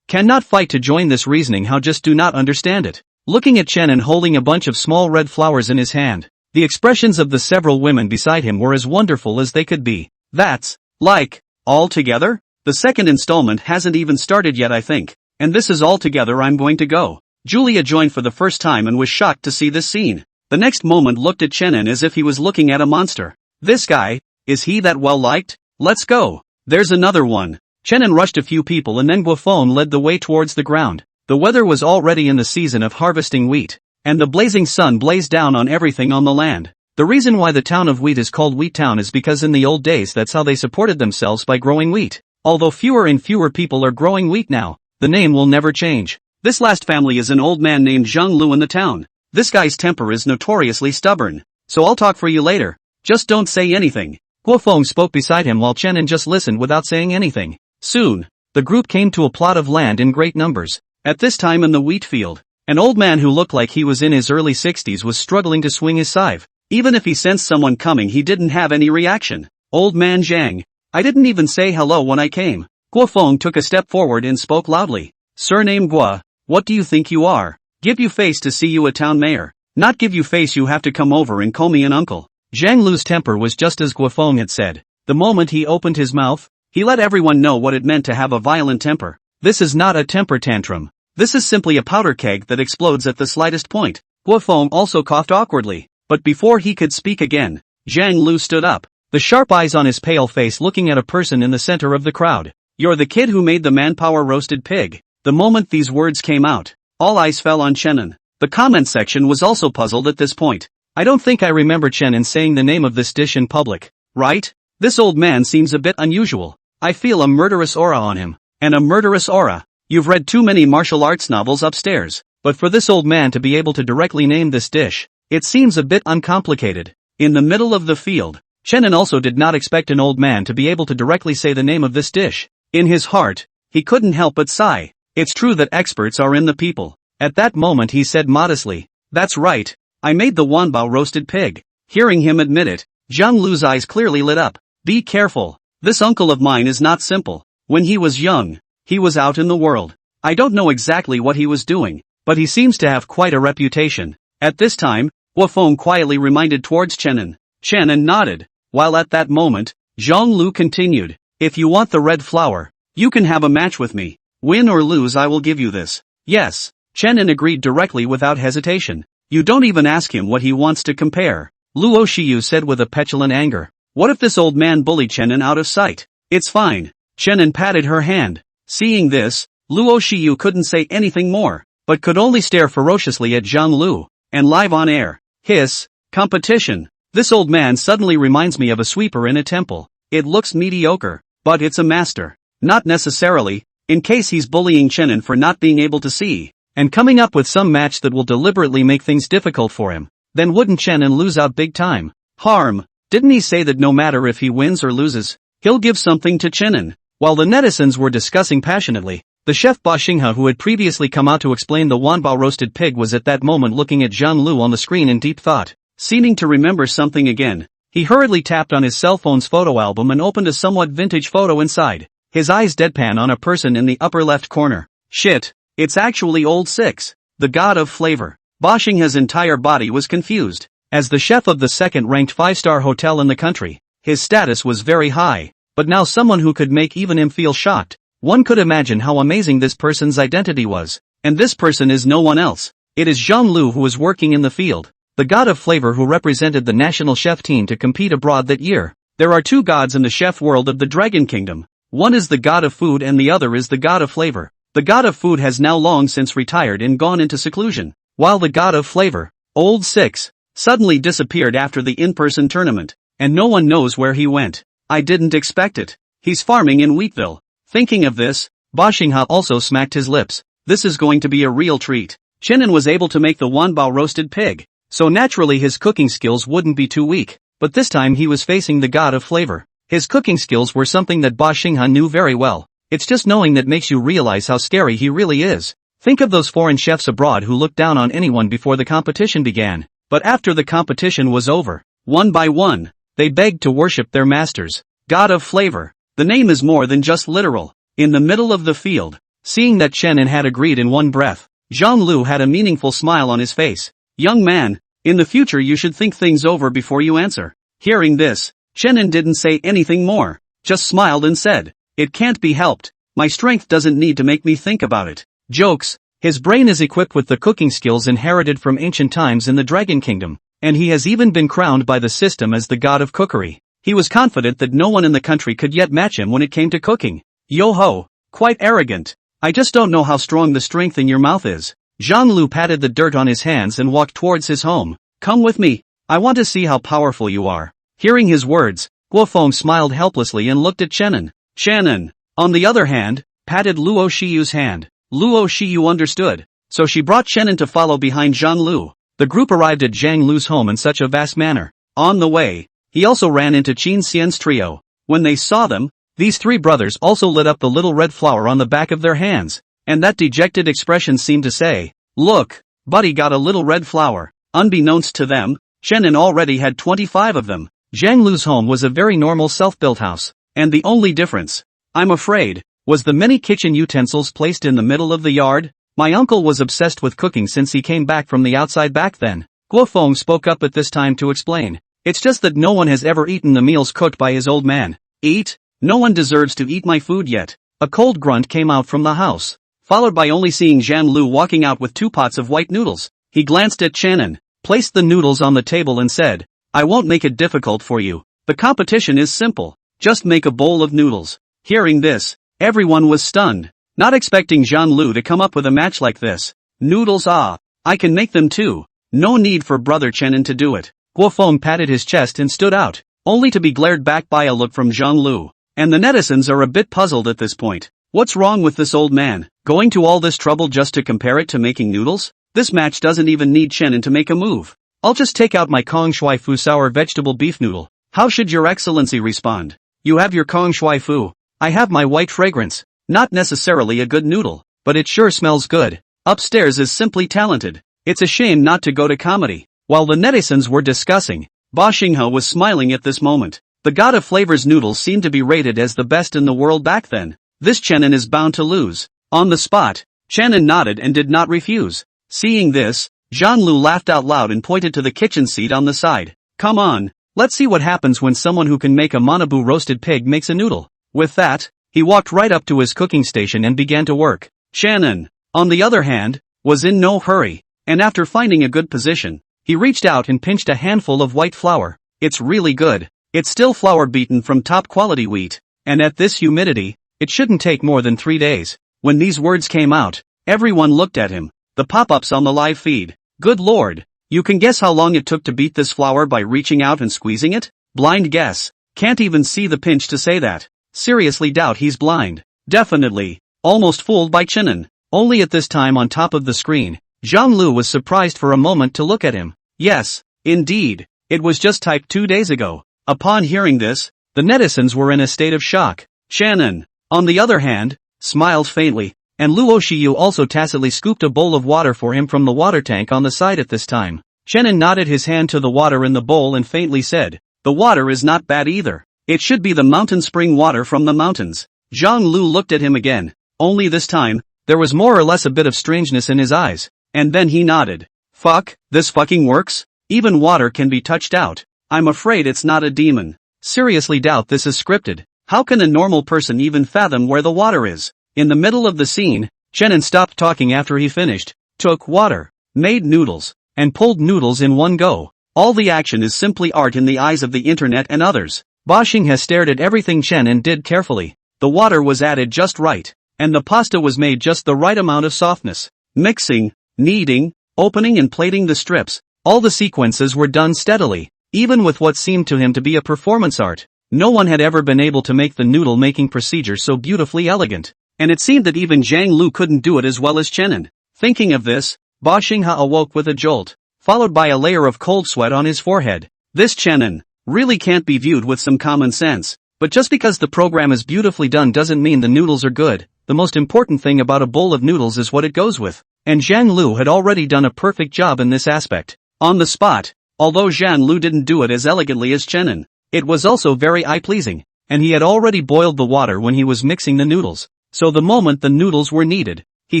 cannot fight to join this reasoning. How just do not understand it. Looking at Chen and holding a bunch of small red flowers in his hand, the expressions of the several women beside him were as wonderful as they could be. That's, like, all together? The second installment hasn't even started yet, I think. And this is all together. I'm going to go. Julia joined for the first time and was shocked to see this scene. The next moment looked at Chenin as if he was looking at a monster. This guy, is he that well liked? Let's go. There's another one. Chenin rushed a few people and then Guofeng led the way towards the ground. The weather was already in the season of harvesting wheat, and the blazing sun blazed down on everything on the land. The reason why the town of Wheat is called Wheat Town is because in the old days that's how they supported themselves, by growing wheat. Although fewer and fewer people are growing wheat now, the name will never change. This last family is an old man named Zhang Lu in the town. This guy's temper is notoriously stubborn. So I'll talk for you later. Just don't say anything. Guofeng spoke beside him while Chenin just listened without saying anything. Soon, the group came to a plot of land in great numbers. At this time in the wheat field, an old man who looked like he was in his early 60s was struggling to swing his scythe. Even if he sensed someone coming, he didn't have any reaction. Old man Zhang, I didn't even say hello when I came. Guofeng took a step forward and spoke loudly. Surname Gua, what do you think you are? Give you face to see you a town mayor. Not give you face, you have to come over and call me an uncle. Zhang Lu's temper was just as Guofeng had said. The moment he opened his mouth, he let everyone know what it meant to have a violent temper. This is not a temper tantrum. This is simply a powder keg that explodes at the slightest point. Guofeng also coughed awkwardly, but before he could speak again, Zhang Lu stood up, the sharp eyes on his pale face looking at a person in the center of the crowd. You're the kid who made the manpower roasted pig. The moment these words came out, all eyes fell on Chenin. The comment section was also puzzled at this point. I don't think I remember Chenin saying the name of this dish in public, right? This old man seems a bit unusual. I feel a murderous aura on him. And a murderous aura. You've read too many martial arts novels upstairs, but for this old man to be able to directly name this dish, it seems a bit uncomplicated. In the middle of the field, Chenin also did not expect an old man to be able to directly say the name of this dish. In his heart, he couldn't help but sigh. It's true that experts are in the people. At that moment he said modestly, that's right, I made the wanbao roasted pig. Hearing him admit it, Zhang Lu's eyes clearly lit up. Be careful. This uncle of mine is not simple. When he was young, he was out in the world. I don't know exactly what he was doing, but he seems to have quite a reputation. At this time, Guofeng quietly reminded towards Chenin. Chenin nodded, while at that moment, Zhang Lu continued, if you want the red flower, you can have a match with me. Win or lose, I will give you this. Yes, Chenin agreed directly without hesitation. You don't even ask him what he wants to compare. Luo Shiyu said with a petulant anger. What if this old man bullied Chenin out of sight? It's fine. Chenin patted her hand. Seeing this, Luo Shiyu couldn't say anything more, but could only stare ferociously at Zhang Lu, and live on air. Hiss, competition. This old man suddenly reminds me of a sweeper in a temple. It looks mediocre, but it's a master. Not necessarily, in case he's bullying Chenin for not being able to see, and coming up with some match that will deliberately make things difficult for him, then wouldn't Chenin lose out big time? Harm. Didn't he say that no matter if he wins or loses, he'll give something to Chenin? While the netizens were discussing passionately, the chef Ba Xinghe, who had previously come out to explain the wanbao roasted pig, was at that moment looking at Zhang Lu on the screen in deep thought. Seeming to remember something again, he hurriedly tapped on his cell phone's photo album and opened a somewhat vintage photo inside, his eyes deadpan on a person in the upper left corner. Shit, it's actually old Six, the god of flavor. Ba Xinghe's entire body was confused. As the chef of the second-ranked 5-star hotel in the country, his status was very high, but now someone who could make even him feel shocked. One could imagine how amazing this person's identity was. And this person is no one else. It is Zhang Lu, who was working in the field, the god of flavor who represented the national chef team to compete abroad that year. There are two gods in the chef world of the Dragon Kingdom. One is the god of food and the other is the god of flavor. The god of food has now long since retired and gone into seclusion, while the god of flavor, Old Six, suddenly disappeared after the in-person tournament, and no one knows where he went. I didn't expect it. He's farming in Wheatville. Thinking of this, Ba Xinghe also smacked his lips. This is going to be a real treat. Chenin was able to make the wanbao roasted pig, so naturally his cooking skills wouldn't be too weak, but this time he was facing the god of flavor. His cooking skills were something that Ba Xinghe knew very well. It's just knowing that makes you realize how scary he really is. Think of those foreign chefs abroad who looked down on anyone before the competition began, but after the competition was over, one by one, they begged to worship their masters. God of flavor. The name is more than just literal. In the middle of the field, seeing that Chenin had agreed in one breath, Zhang Lu had a meaningful smile on his face. Young man, in the future you should think things over before you answer. Hearing this, Chenin didn't say anything more, just smiled and said, it can't be helped, my strength doesn't need to make me think about it. Jokes, his brain is equipped with the cooking skills inherited from ancient times in the Dragon Kingdom, and he has even been crowned by the system as the god of cookery. He was confident that no one in the country could yet match him when it came to cooking. Yo-ho, quite arrogant. I just don't know how strong the strength in your mouth is. Zhang Lu patted the dirt on his hands and walked towards his home. Come with me. I want to see how powerful you are. Hearing his words, Guofeng smiled helplessly and looked at Chenin. Chenin, on the other hand, patted Luo Shiyu's hand. Luo Shiyu understood, so she brought Chenin to follow behind Zhang Lu. The group arrived at Zhang Lu's home in such a vast manner. On the way, he also ran into Qin Xian's trio. When they saw them, these three brothers also lit up the little red flower on the back of their hands, and that dejected expression seemed to say, look, buddy got a little red flower. Unbeknownst to them, Chenin already had 25 of them. Zhang Lu's home was a very normal self-built house, and the only difference, I'm afraid, was the many kitchen utensils placed in the middle of the yard. My uncle was obsessed with cooking since he came back from the outside back then. Guofeng spoke up at this time to explain. It's just that no one has ever eaten the meals cooked by his old man. Eat? No one deserves to eat my food yet. A cold grunt came out from the house, followed by only seeing Zhang Lu walking out with 2 pots of white noodles. He glanced at Chenin, placed the noodles on the table and said, I won't make it difficult for you. The competition is simple. Just make a bowl of noodles. Hearing this, everyone was stunned, not expecting Zhang Lu to come up with a match like this. Noodles, ah, I can make them too. No need for brother Chenin to do it. Guofeng patted his chest and stood out, only to be glared back by a look from Zhang Lu. And the netizens are a bit puzzled at this point. What's wrong with this old man? Going to all this trouble just to compare it to making noodles? This match doesn't even need Chenin to make a move. I'll just take out my Kong Shui Fu sour vegetable beef noodle. How should your excellency respond? You have your Kong Shui Fu. I have my white fragrance. Not necessarily a good noodle, but it sure smells good. Upstairs is simply talented. It's a shame not to go to comedy. While the netizens were discussing, Ba Xinghe was smiling at this moment. The god of flavors noodles seemed to be rated as the best in the world back then. This Chenin is bound to lose. On the spot, Chenin nodded and did not refuse. Seeing this, Zhang Lu laughed out loud and pointed to the kitchen seat on the side. Come on, let's see what happens when someone who can make a manabu roasted pig makes a noodle. With that, he walked right up to his cooking station and began to work. Chenin, on the other hand, was in no hurry, and after finding a good position, he reached out and pinched a handful of white flour. It's really good. It's still flour beaten from top quality wheat, and at this humidity, it shouldn't take more than 3 days. When these words came out, everyone looked at him. The pop-ups on the live feed. Good lord, you can guess how long it took to beat this flour by reaching out and squeezing it? Blind guess. Can't even see the pinch to say that. Seriously doubt he's blind. Definitely. Almost fooled by Chenin. Only at this time on top of the screen, Zhang Lu was surprised for a moment to look at him. Yes, indeed, it was just typed 2 days ago. Upon hearing this, the netizens were in a state of shock. Chenin, on the other hand, smiled faintly, and Luo Shiyu also tacitly scooped a bowl of water for him from the water tank on the side at this time. Chenin nodded his hand to the water in the bowl and faintly said, the water is not bad either. It should be the mountain spring water from the mountains. Zhang Lu looked at him again, only this time, there was more or less a bit of strangeness in his eyes, and then he nodded. Fuck, this fucking works? Even water can be touched out. I'm afraid it's not a demon. Seriously doubt this is scripted. How can a normal person even fathom where the water is? In the middle of the scene, Chenin stopped talking after he finished, took water, made noodles, and pulled noodles in one go. All the action is simply art in the eyes of the internet and others. Ba Xinghe stared at everything Chenin did carefully. The water was added just right, and the pasta was made just the right amount of softness. Mixing, kneading, opening and plating the strips, all the sequences were done steadily, even with what seemed to him to be a performance art. No one had ever been able to make the noodle-making procedure so beautifully elegant, and it seemed that even Zhang Lu couldn't do it as well as Chenin. Thinking of this, Ba Xinghe awoke with a jolt, followed by a layer of cold sweat on his forehead. This Chenin really can't be viewed with some common sense. But just because the program is beautifully done doesn't mean the noodles are good. The most important thing about a bowl of noodles is what it goes with. And Zhang Lu had already done a perfect job in this aspect. On the spot, although Zhang Lu didn't do it as elegantly as Chenin, it was also very eye-pleasing, and he had already boiled the water when he was mixing the noodles. So the moment the noodles were needed, he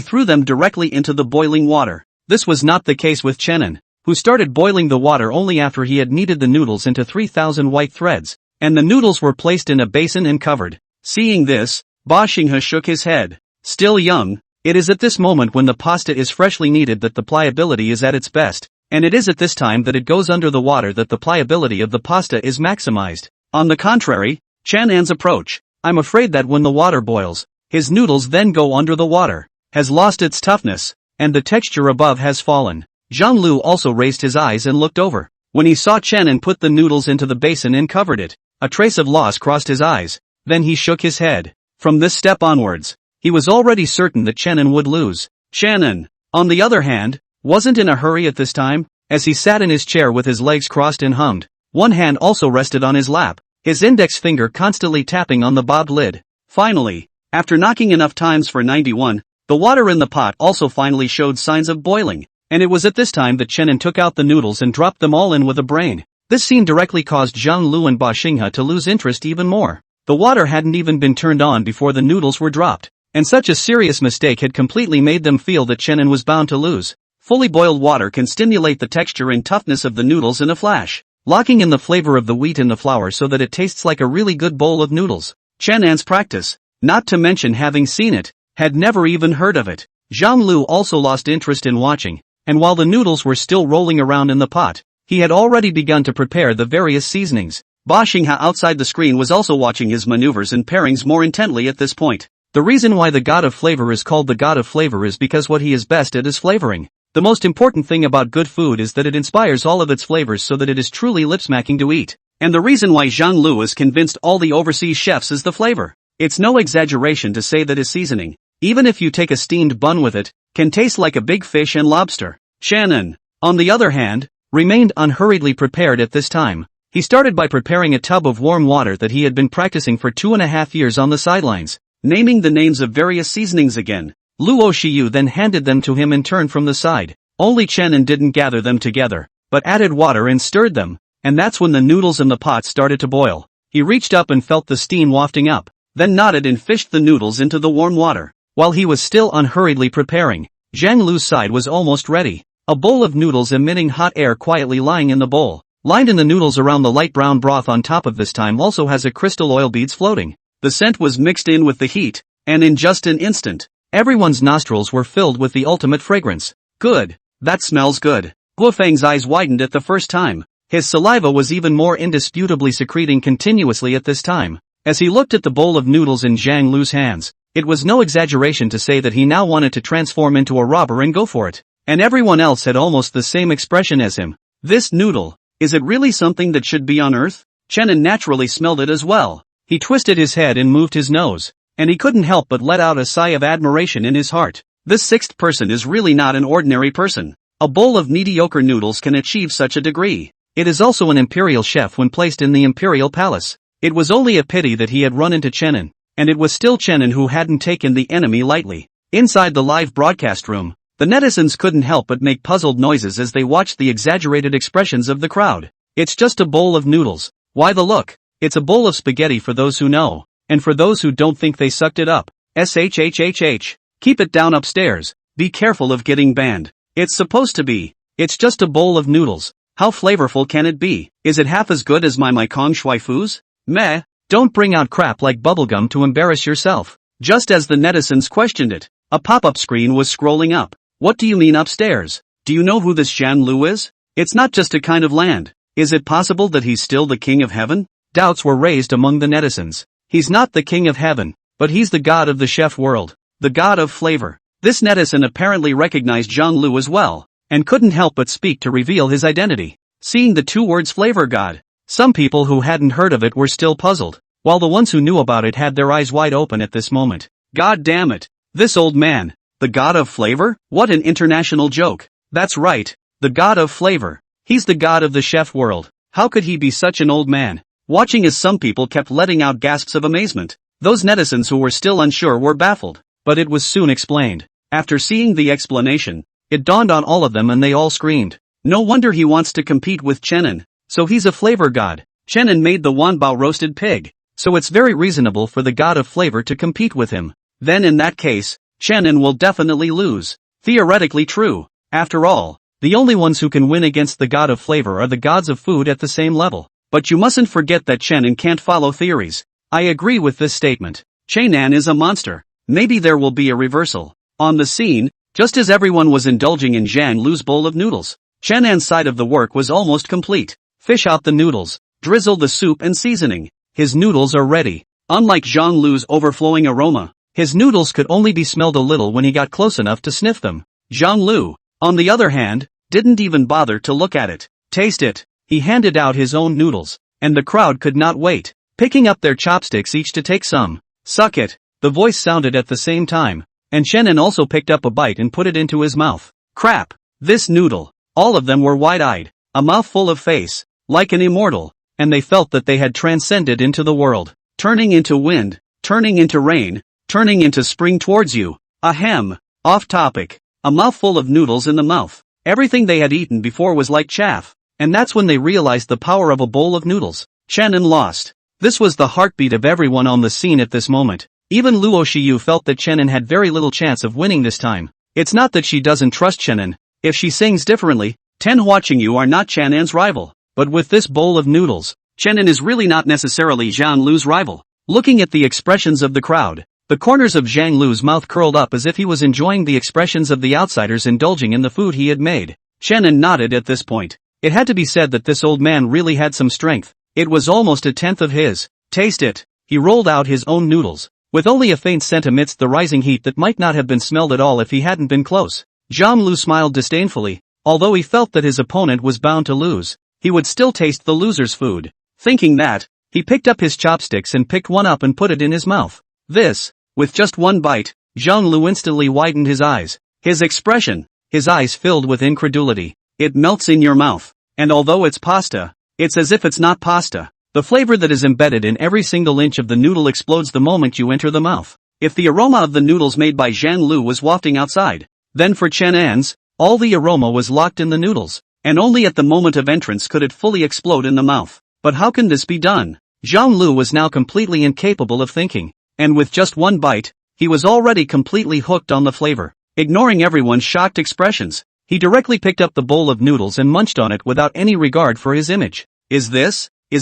threw them directly into the boiling water. This was not the case with Chenin, who started boiling the water only after he had kneaded the noodles into 3,000 white threads, and the noodles were placed in a basin and covered. Seeing this, Ba Xinghe shook his head. Still young, it is at this moment when the pasta is freshly kneaded that the pliability is at its best, and it is at this time that it goes under the water that the pliability of the pasta is maximized. On the contrary, Chenin's approach, I'm afraid that when the water boils, his noodles then go under the water, has lost its toughness, and the texture above has fallen. Zhang Lu also raised his eyes and looked over. When he saw Chenin put the noodles into the basin and covered it, a trace of loss crossed his eyes, then he shook his head. From this step onwards, he was already certain that Chenin would lose. Chenin, on the other hand, wasn't in a hurry at this time. As he sat in his chair with his legs crossed and hummed, one hand also rested on his lap, his index finger constantly tapping on the bobbed lid. Finally, after knocking enough times for 91, the water in the pot also finally showed signs of boiling, and it was at this time that Chenin took out the noodles and dropped them all in with a brain. This scene directly caused Zhang Lu and Ba Xinghe to lose interest even more. The water hadn't even been turned on before the noodles were dropped, and such a serious mistake had completely made them feel that Chenin was bound to lose. Fully boiled water can stimulate the texture and toughness of the noodles in a flash, locking in the flavor of the wheat in the flour so that it tastes like a really good bowl of noodles. Chenin's practice, not to mention having seen it, had never even heard of it. Zhang Lu also lost interest in watching, and while the noodles were still rolling around in the pot, he had already begun to prepare the various seasonings. Ba Xinghe outside the screen was also watching his maneuvers and pairings more intently at this point. The reason why the god of flavor is called the god of flavor is because what he is best at is flavoring. The most important thing about good food is that it inspires all of its flavors so that it is truly lip-smacking to eat. And the reason why Zhang Lu is convinced all the overseas chefs is the flavor. It's no exaggeration to say that his seasoning, even if you take a steamed bun with it, can taste like a big fish and lobster. Chenin, on the other hand, remained unhurriedly prepared at this time. He started by preparing a tub of warm water that he had been practicing for 2.5 years on the sidelines, naming the names of various seasonings again. Luo Shiyu then handed them to him in turn from the side. Only Chenin didn't gather them together, but added water and stirred them, and that's when the noodles in the pot started to boil. He reached up and felt the steam wafting up, then nodded and fished the noodles into the warm water. While he was still unhurriedly preparing, Zhang Lu's side was almost ready. A bowl of noodles emitting hot air quietly lying in the bowl. Lined in the noodles around the light brown broth on top of this time also has a crystal oil beads floating. The scent was mixed in with the heat, and in just an instant, everyone's nostrils were filled with the ultimate fragrance. Good. That smells good. Guofeng's eyes widened at the first time. His saliva was even more indisputably secreting continuously at this time. As he looked at the bowl of noodles in Zhang Lu's hands, it was no exaggeration to say that he now wanted to transform into a robber and go for it. And everyone else had almost the same expression as him. This noodle, is it really something that should be on Earth? Chenin naturally smelled it as well. He twisted his head and moved his nose, and he couldn't help but let out a sigh of admiration in his heart. This sixth person is really not an ordinary person. A bowl of mediocre noodles can achieve such a degree. It is also an imperial chef when placed in the imperial palace. It was only a pity that he had run into Chenin, and it was still Chenin who hadn't taken the enemy lightly. Inside the live broadcast room, the netizens couldn't help but make puzzled noises as they watched the exaggerated expressions of the crowd. It's just a bowl of noodles. Why the look? It's a bowl of spaghetti for those who know, and for those who don't think they sucked it up. SHHHH. Keep it down upstairs. Be careful of getting banned. It's supposed to be. It's just a bowl of noodles. How flavorful can it be? Is it half as good as my Kong Shui Fu's? Meh. Don't bring out crap like bubblegum to embarrass yourself. Just as the netizens questioned it, a pop-up screen was scrolling up. What do you mean upstairs? Do you know who this Zhang Lu is? It's not just a kind of land. Is it possible that he's still the king of heaven? Doubts were raised among the netizens. He's not the king of heaven, but he's the god of the chef world, the god of flavor. This netizen apparently recognized Zhang Lu as well, and couldn't help but speak to reveal his identity. Seeing the two words flavor god, some people who hadn't heard of it were still puzzled, while the ones who knew about it had their eyes wide open at this moment. God damn it. This old man, the god of flavor? What an international joke. That's right, the god of flavor. He's the god of the chef world. How could he be such an old man? Watching as some people kept letting out gasps of amazement. Those netizens who were still unsure were baffled, but it was soon explained. After seeing the explanation, it dawned on all of them and they all screamed. No wonder he wants to compete with Chenin. So he's a flavor god. Chenin made the Wanbao roasted pig, so it's very reasonable for the god of flavor to compete with him. Then in that case, Chenin will definitely lose. Theoretically true. After all, the only ones who can win against the god of flavor are the gods of food at the same level. But you mustn't forget that Chenin can't follow theories. I agree with this statement. Chenin is a monster. Maybe there will be a reversal. On the scene, just as everyone was indulging in Zhang Lu's bowl of noodles, Chenin's side of the work was almost complete. Fish out the noodles, drizzle the soup and seasoning. His noodles are ready. Unlike Zhang Lu's overflowing aroma, his noodles could only be smelled a little when he got close enough to sniff them. Zhang Lu, on the other hand, didn't even bother to look at it. Taste it. He handed out his own noodles, and the crowd could not wait, picking up their chopsticks each to take some. Suck it. The voice sounded at the same time, and Chenin also picked up a bite and put it into his mouth. Crap. This noodle. All of them were wide-eyed, a mouthful of face, like an immortal, and they felt that they had transcended into the world, turning into wind, turning into rain, turning into spring towards you. Ahem. Off topic. A mouthful of noodles in the mouth. Everything they had eaten before was like chaff, and that's when they realized the power of a bowl of noodles. Chenin lost. This was the heartbeat of everyone on the scene at this moment. Even Luo Shiyu felt that Chenin had very little chance of winning this time. It's not that she doesn't trust Chenin. If she sings differently, 10 watching you are not Chenin's rival. But with this bowl of noodles, Chenin is really not necessarily Zhang Lu's rival. Looking at the expressions of the crowd, the corners of Zhang Lu's mouth curled up as if he was enjoying the expressions of the outsiders indulging in the food he had made. Chenin nodded at this point. It had to be said that this old man really had some strength. It was almost a tenth of his. Taste it. He rolled out his own noodles, with only a faint scent amidst the rising heat that might not have been smelled at all if he hadn't been close. Zhang Lu smiled disdainfully. Although he felt that his opponent was bound to lose, he would still taste the loser's food. Thinking that, he picked up his chopsticks and picked one up and put it in his mouth. This, with just one bite, Zhang Lu instantly widened his eyes. His expression, his eyes filled with incredulity. It melts in your mouth. And although it's pasta, it's as if it's not pasta. The flavor that is embedded in every single inch of the noodle explodes the moment you enter the mouth. If the aroma of the noodles made by Zhang Lu was wafting outside, then for Chenin's, all the aroma was locked in the noodles, and only at the moment of entrance could it fully explode in the mouth. But how can this be done? Zhang Lu was now completely incapable of thinking, and with just one bite, he was already completely hooked on the flavor. Ignoring everyone's shocked expressions, he directly picked up the bowl of noodles and munched on it without any regard for his image. Is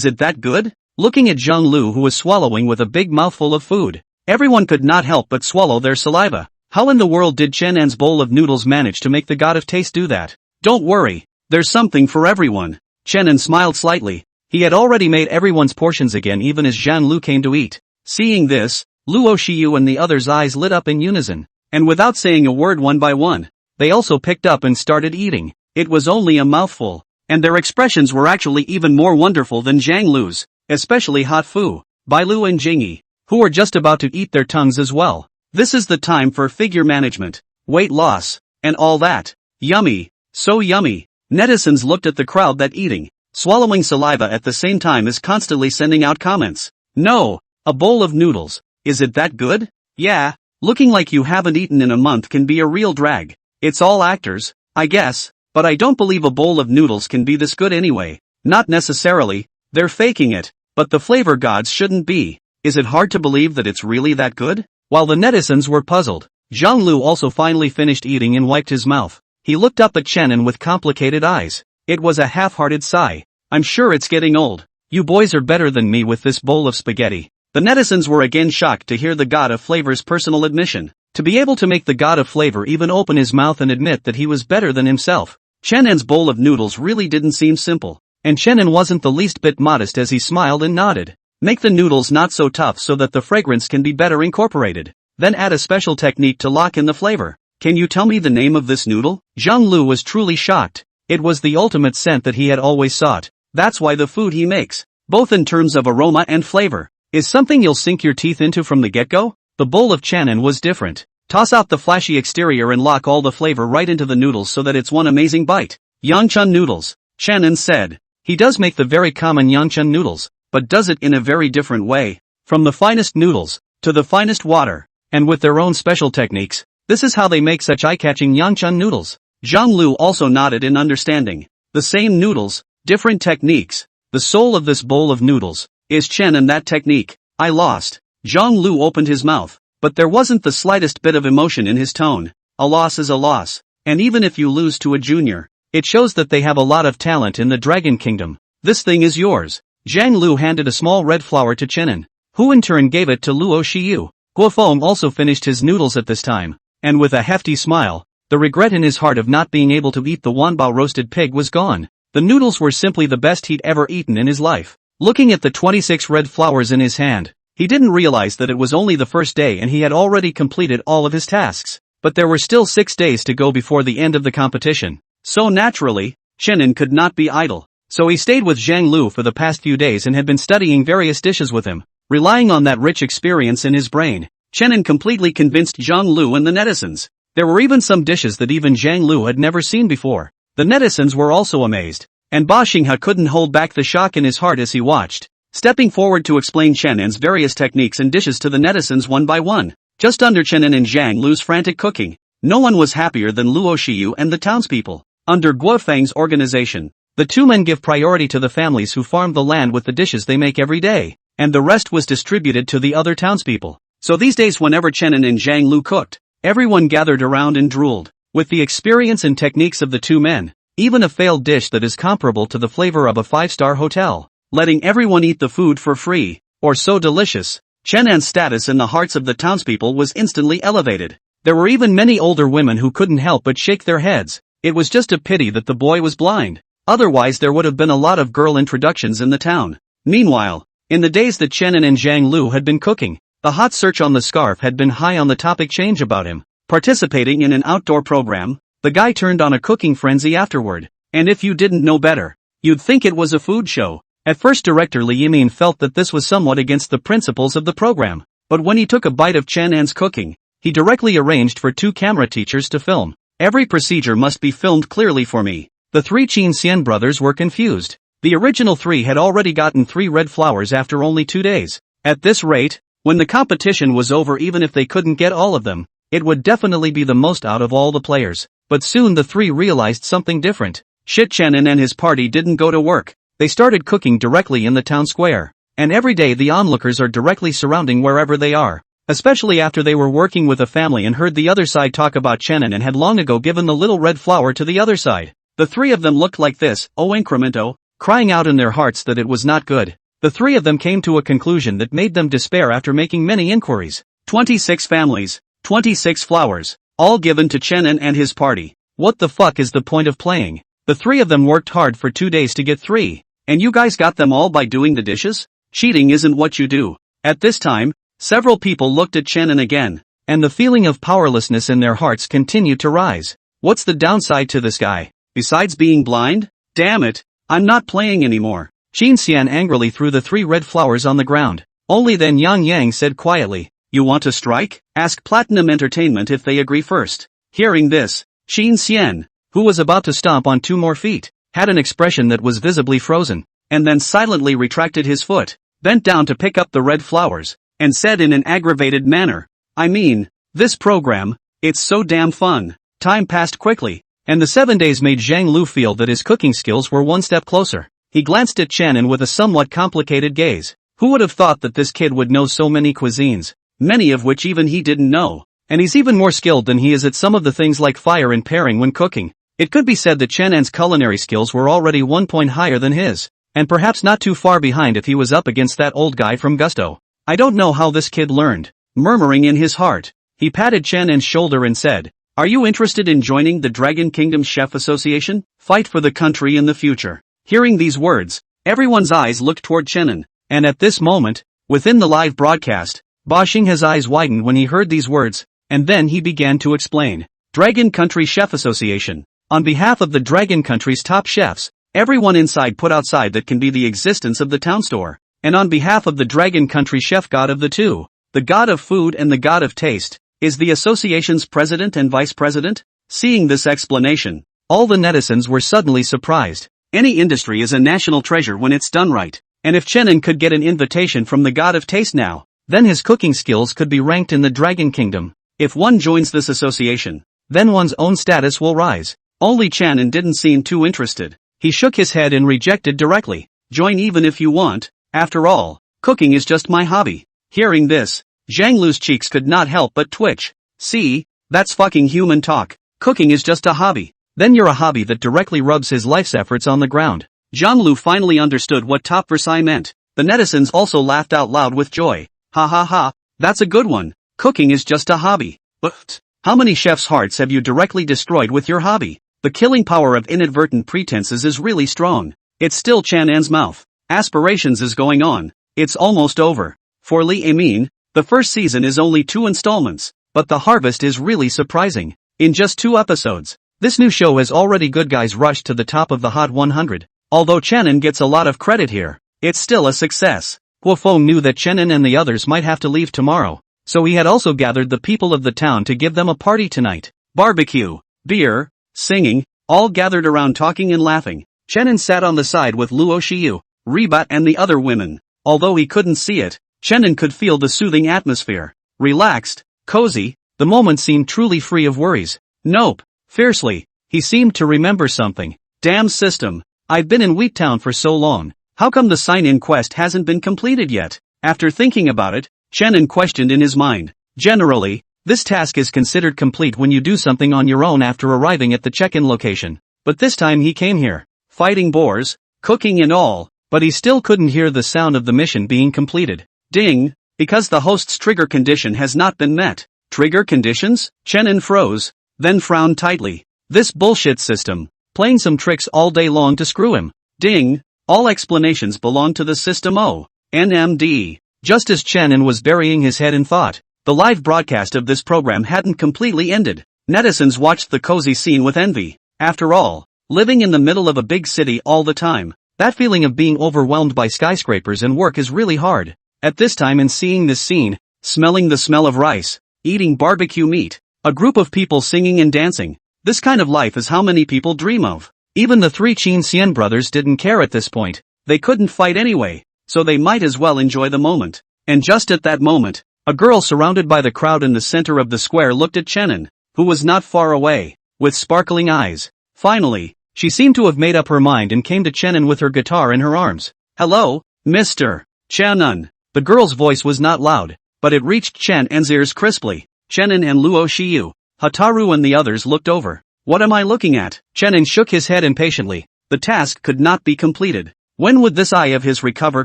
it that good? Looking at Zhang Lu, who was swallowing with a big mouthful of food, everyone could not help but swallow their saliva. How in the world did Chenin's bowl of noodles manage to make the god of taste do that? Don't worry, there's something for everyone. Chenin smiled slightly. He had already made everyone's portions again even as Zhang Lu came to eat. Seeing this, Luo Shiyu and the others' eyes lit up in unison, and without saying a word one by one, they also picked up and started eating. It was only a mouthful, and their expressions were actually even more wonderful than Zhang Lu's, especially Hot Fu, Bailu and Jingyi, who were just about to eat their tongues as well. This is the time for figure management, weight loss, and all that. Yummy, so yummy. Netizens looked at the crowd that eating, swallowing saliva at the same time as constantly sending out comments. No, a bowl of noodles, is it that good? Yeah, looking like you haven't eaten in a month can be a real drag. It's all actors, I guess, but I don't believe a bowl of noodles can be this good anyway. Not necessarily, they're faking it, but the flavor gods shouldn't be. Is it hard to believe that it's really that good? While the netizens were puzzled, Zhang Lu also finally finished eating and wiped his mouth. He looked up at Chenin with complicated eyes. It was a half-hearted sigh. I'm sure it's getting old. You boys are better than me with this bowl of spaghetti. The netizens were again shocked to hear the god of flavor's personal admission. To be able to make the god of flavor even open his mouth and admit that he was better than himself. Chenen's bowl of noodles really didn't seem simple. And Chenen wasn't the least bit modest as he smiled and nodded. Make the noodles not so tough so that the fragrance can be better incorporated. Then add a special technique to lock in the flavor. Can you tell me the name of this noodle? Zhang Lu was truly shocked. It was the ultimate scent that he had always sought. That's why the food he makes, both in terms of aroma and flavor, is something you'll sink your teeth into from the get-go. The bowl of Chenen was different. Toss out the flashy exterior and lock all the flavor right into the noodles so that it's one amazing bite. Yangchun noodles, Chenen said. He does make the very common Yangchun noodles, but does it in a very different way. From the finest noodles, to the finest water, and with their own special techniques, this is how they make such eye-catching Yangchun noodles. Zhang Lu also nodded in understanding. The same noodles, different techniques. The soul of this bowl of noodles is Chen and that technique. I lost. Zhang Lu opened his mouth, but there wasn't the slightest bit of emotion in his tone. A loss is a loss, and even if you lose to a junior, it shows that they have a lot of talent in the Dragon Kingdom. This thing is yours. Zhang Lu handed a small red flower to Chenin, who in turn gave it to Luo Xiyu. Guofeng also finished his noodles at this time, and with a hefty smile, the regret in his heart of not being able to eat the Wanbao roasted pig was gone. The noodles were simply the best he'd ever eaten in his life. Looking at the 26 red flowers in his hand, he didn't realize that it was only the first day and he had already completed all of his tasks. But there were still 6 days to go before the end of the competition. So naturally, Chenin could not be idle. So he stayed with Zhang Lu for the past few days and had been studying various dishes with him. Relying on that rich experience in his brain, Chenin completely convinced Zhang Lu and the netizens. There were even some dishes that even Zhang Lu had never seen before. The netizens were also amazed, and Ba Xinghe couldn't hold back the shock in his heart as he watched, stepping forward to explain Chenin's various techniques and dishes to the netizens one by one. Just under Chenin and Zhang Lu's frantic cooking, no one was happier than Luo Xiyu and the townspeople. Under Guofeng's organization, the two men give priority to the families who farm the land with the dishes they make every day, and the rest was distributed to the other townspeople. So these days whenever Chenin and Zhang Lu cooked, everyone gathered around and drooled. With the experience and techniques of the two men, even a failed dish that is comparable to the flavor of a 5-star hotel, letting everyone eat the food for free, or so delicious, Chenin's status in the hearts of the townspeople was instantly elevated. There were even many older women who couldn't help but shake their heads. It was just a pity that the boy was blind. Otherwise there would have been a lot of girl introductions in the town. Meanwhile, in the days that Chenin and Zhang Lu had been cooking, the hot search on the scarf had been high on the topic change about him. Participating in an outdoor program, the guy turned on a cooking frenzy afterward. And if you didn't know better, you'd think it was a food show. At first director Li Yimin felt that this was somewhat against the principles of the program. But when he took a bite of Chenin's cooking, he directly arranged for 2 camera teachers to film. Every procedure must be filmed clearly for me. The 3 Qin Xian brothers were confused. The original 3 had already gotten 3 red flowers after only 2 days. At this rate, when the competition was over, even if they couldn't get all of them, it would definitely be the most out of all the players. But soon the 3 realized something different. Shit, Chenin and his party didn't go to work. They started cooking directly in the town square. And every day the onlookers are directly surrounding wherever they are. Especially after they were working with a family and heard the other side talk about Chenin and had long ago given the little red flower to the other side. The 3 of them looked like this, oh incremento, crying out in their hearts that it was not good. The 3 of them came to a conclusion that made them despair after making many inquiries. 26 families, 26 flowers, all given to Chenin and his party. What the fuck is the point of playing? The 3 of them worked hard for 2 days to get 3. And you guys got them all by doing the dishes? Cheating isn't what you do. At this time, several people looked at Chenin again, and the feeling of powerlessness in their hearts continued to rise. What's the downside to this guy? Besides being blind? Damn it, I'm not playing anymore. Qin Xian angrily threw the 3 red flowers on the ground. Only then Yang Yang said quietly, you want to strike? Ask Platinum Entertainment if they agree first. Hearing this, Qin Xian, who was about to stomp on 2 more feet, had an expression that was visibly frozen, and then silently retracted his foot, bent down to pick up the red flowers, and said in an aggravated manner, I mean, this program, it's so damn fun. Time passed quickly, and the 7 days made Zhang Lu feel that his cooking skills were one step closer. He glanced at Chenin with a somewhat complicated gaze. Who would have thought that this kid would know so many cuisines, many of which even he didn't know, and he's even more skilled than he is at some of the things like fire and pairing when cooking. It could be said that Chenen's culinary skills were already 1 point higher than his, and perhaps not too far behind if he was up against that old guy from Gusto. I don't know how this kid learned. Murmuring in his heart, he patted Chenen's shoulder and said, "Are you interested in joining the Dragon Kingdom Chef Association? Fight for the country in the future." Hearing these words, everyone's eyes looked toward Chenin, and at this moment, within the live broadcast, Ba Xinghe's eyes widened when he heard these words, and then he began to explain. Dragon Country Chef Association. On behalf of the Dragon Country's top chefs, everyone inside put outside that can be the existence of the town store, and on behalf of the Dragon Country Chef God of the two, the God of food and the God of taste, is the association's president and vice president? Seeing this explanation, all the netizens were suddenly surprised. Any industry is a national treasure when it's done right, and if Chenin could get an invitation from the God of taste now, then his cooking skills could be ranked in the Dragon Kingdom. If one joins this association, then one's own status will rise. Only Chenin didn't seem too interested. He shook his head and rejected directly. Join even if you want, after all, cooking is just my hobby. Hearing this, Zhang Lu's cheeks could not help but twitch. See, that's fucking human talk. Cooking is just a hobby. Then you're a hobby that directly rubs his life's efforts on the ground. Zhang Lu finally understood what Top Versailles meant. The netizens also laughed out loud with joy. Ha ha ha, that's a good one. Cooking is just a hobby. But how many chefs' hearts have you directly destroyed with your hobby? The killing power of inadvertent pretenses is really strong. It's still Chanan's mouth. Aspirations is going on. It's almost over. For Li Amin, the first season is only 2 installments, but the harvest is really surprising. In just 2 episodes, this new show has already good guys rushed to the top of the Hot 100. Although Chenin gets a lot of credit here, it's still a success. Guofeng knew that Chenin and the others might have to leave tomorrow, so he had also gathered the people of the town to give them a party tonight. Barbecue, beer, singing, all gathered around talking and laughing. Chenin sat on the side with Luo Xiu, Ribat and the other women. Although he couldn't see it, Chenin could feel the soothing atmosphere. Relaxed, cozy, the moment seemed truly free of worries. Nope. Fiercely, he seemed to remember something. Damn system. I've been in Wheat Town for so long. How come the sign-in quest hasn't been completed yet? After thinking about it, Chenin questioned in his mind. Generally, this task is considered complete when you do something on your own after arriving at the check-in location. But this time he came here, fighting boars, cooking and all, but he still couldn't hear the sound of the mission being completed. Ding! Because the host's trigger condition has not been met. Trigger conditions? Chenin froze, then frowned tightly. This bullshit system, playing some tricks all day long to screw him. Ding! All explanations belong to the system NMD. Just as Chenin was burying his head in thought, the live broadcast of this program hadn't completely ended. Netizens watched the cozy scene with envy. After all, living in the middle of a big city all the time, that feeling of being overwhelmed by skyscrapers and work is really hard. At this time and seeing this scene, smelling the smell of rice, eating barbecue meat, a group of people singing and dancing, this kind of life is how many people dream of. Even the 3 Qin Xian brothers didn't care at this point. They couldn't fight anyway, so they might as well enjoy the moment. And just at that moment, a girl surrounded by the crowd in the center of the square looked at Chenin, who was not far away, with sparkling eyes. Finally, she seemed to have made up her mind and came to Chenin with her guitar in her arms. Hello, Mr. Chenin. The girl's voice was not loud, but it reached Chenin's ears crisply. Chenin and Luo Xiu, Hataru and the others looked over. What am I looking at? Chenin shook his head impatiently. The task could not be completed. When would this eye of his recover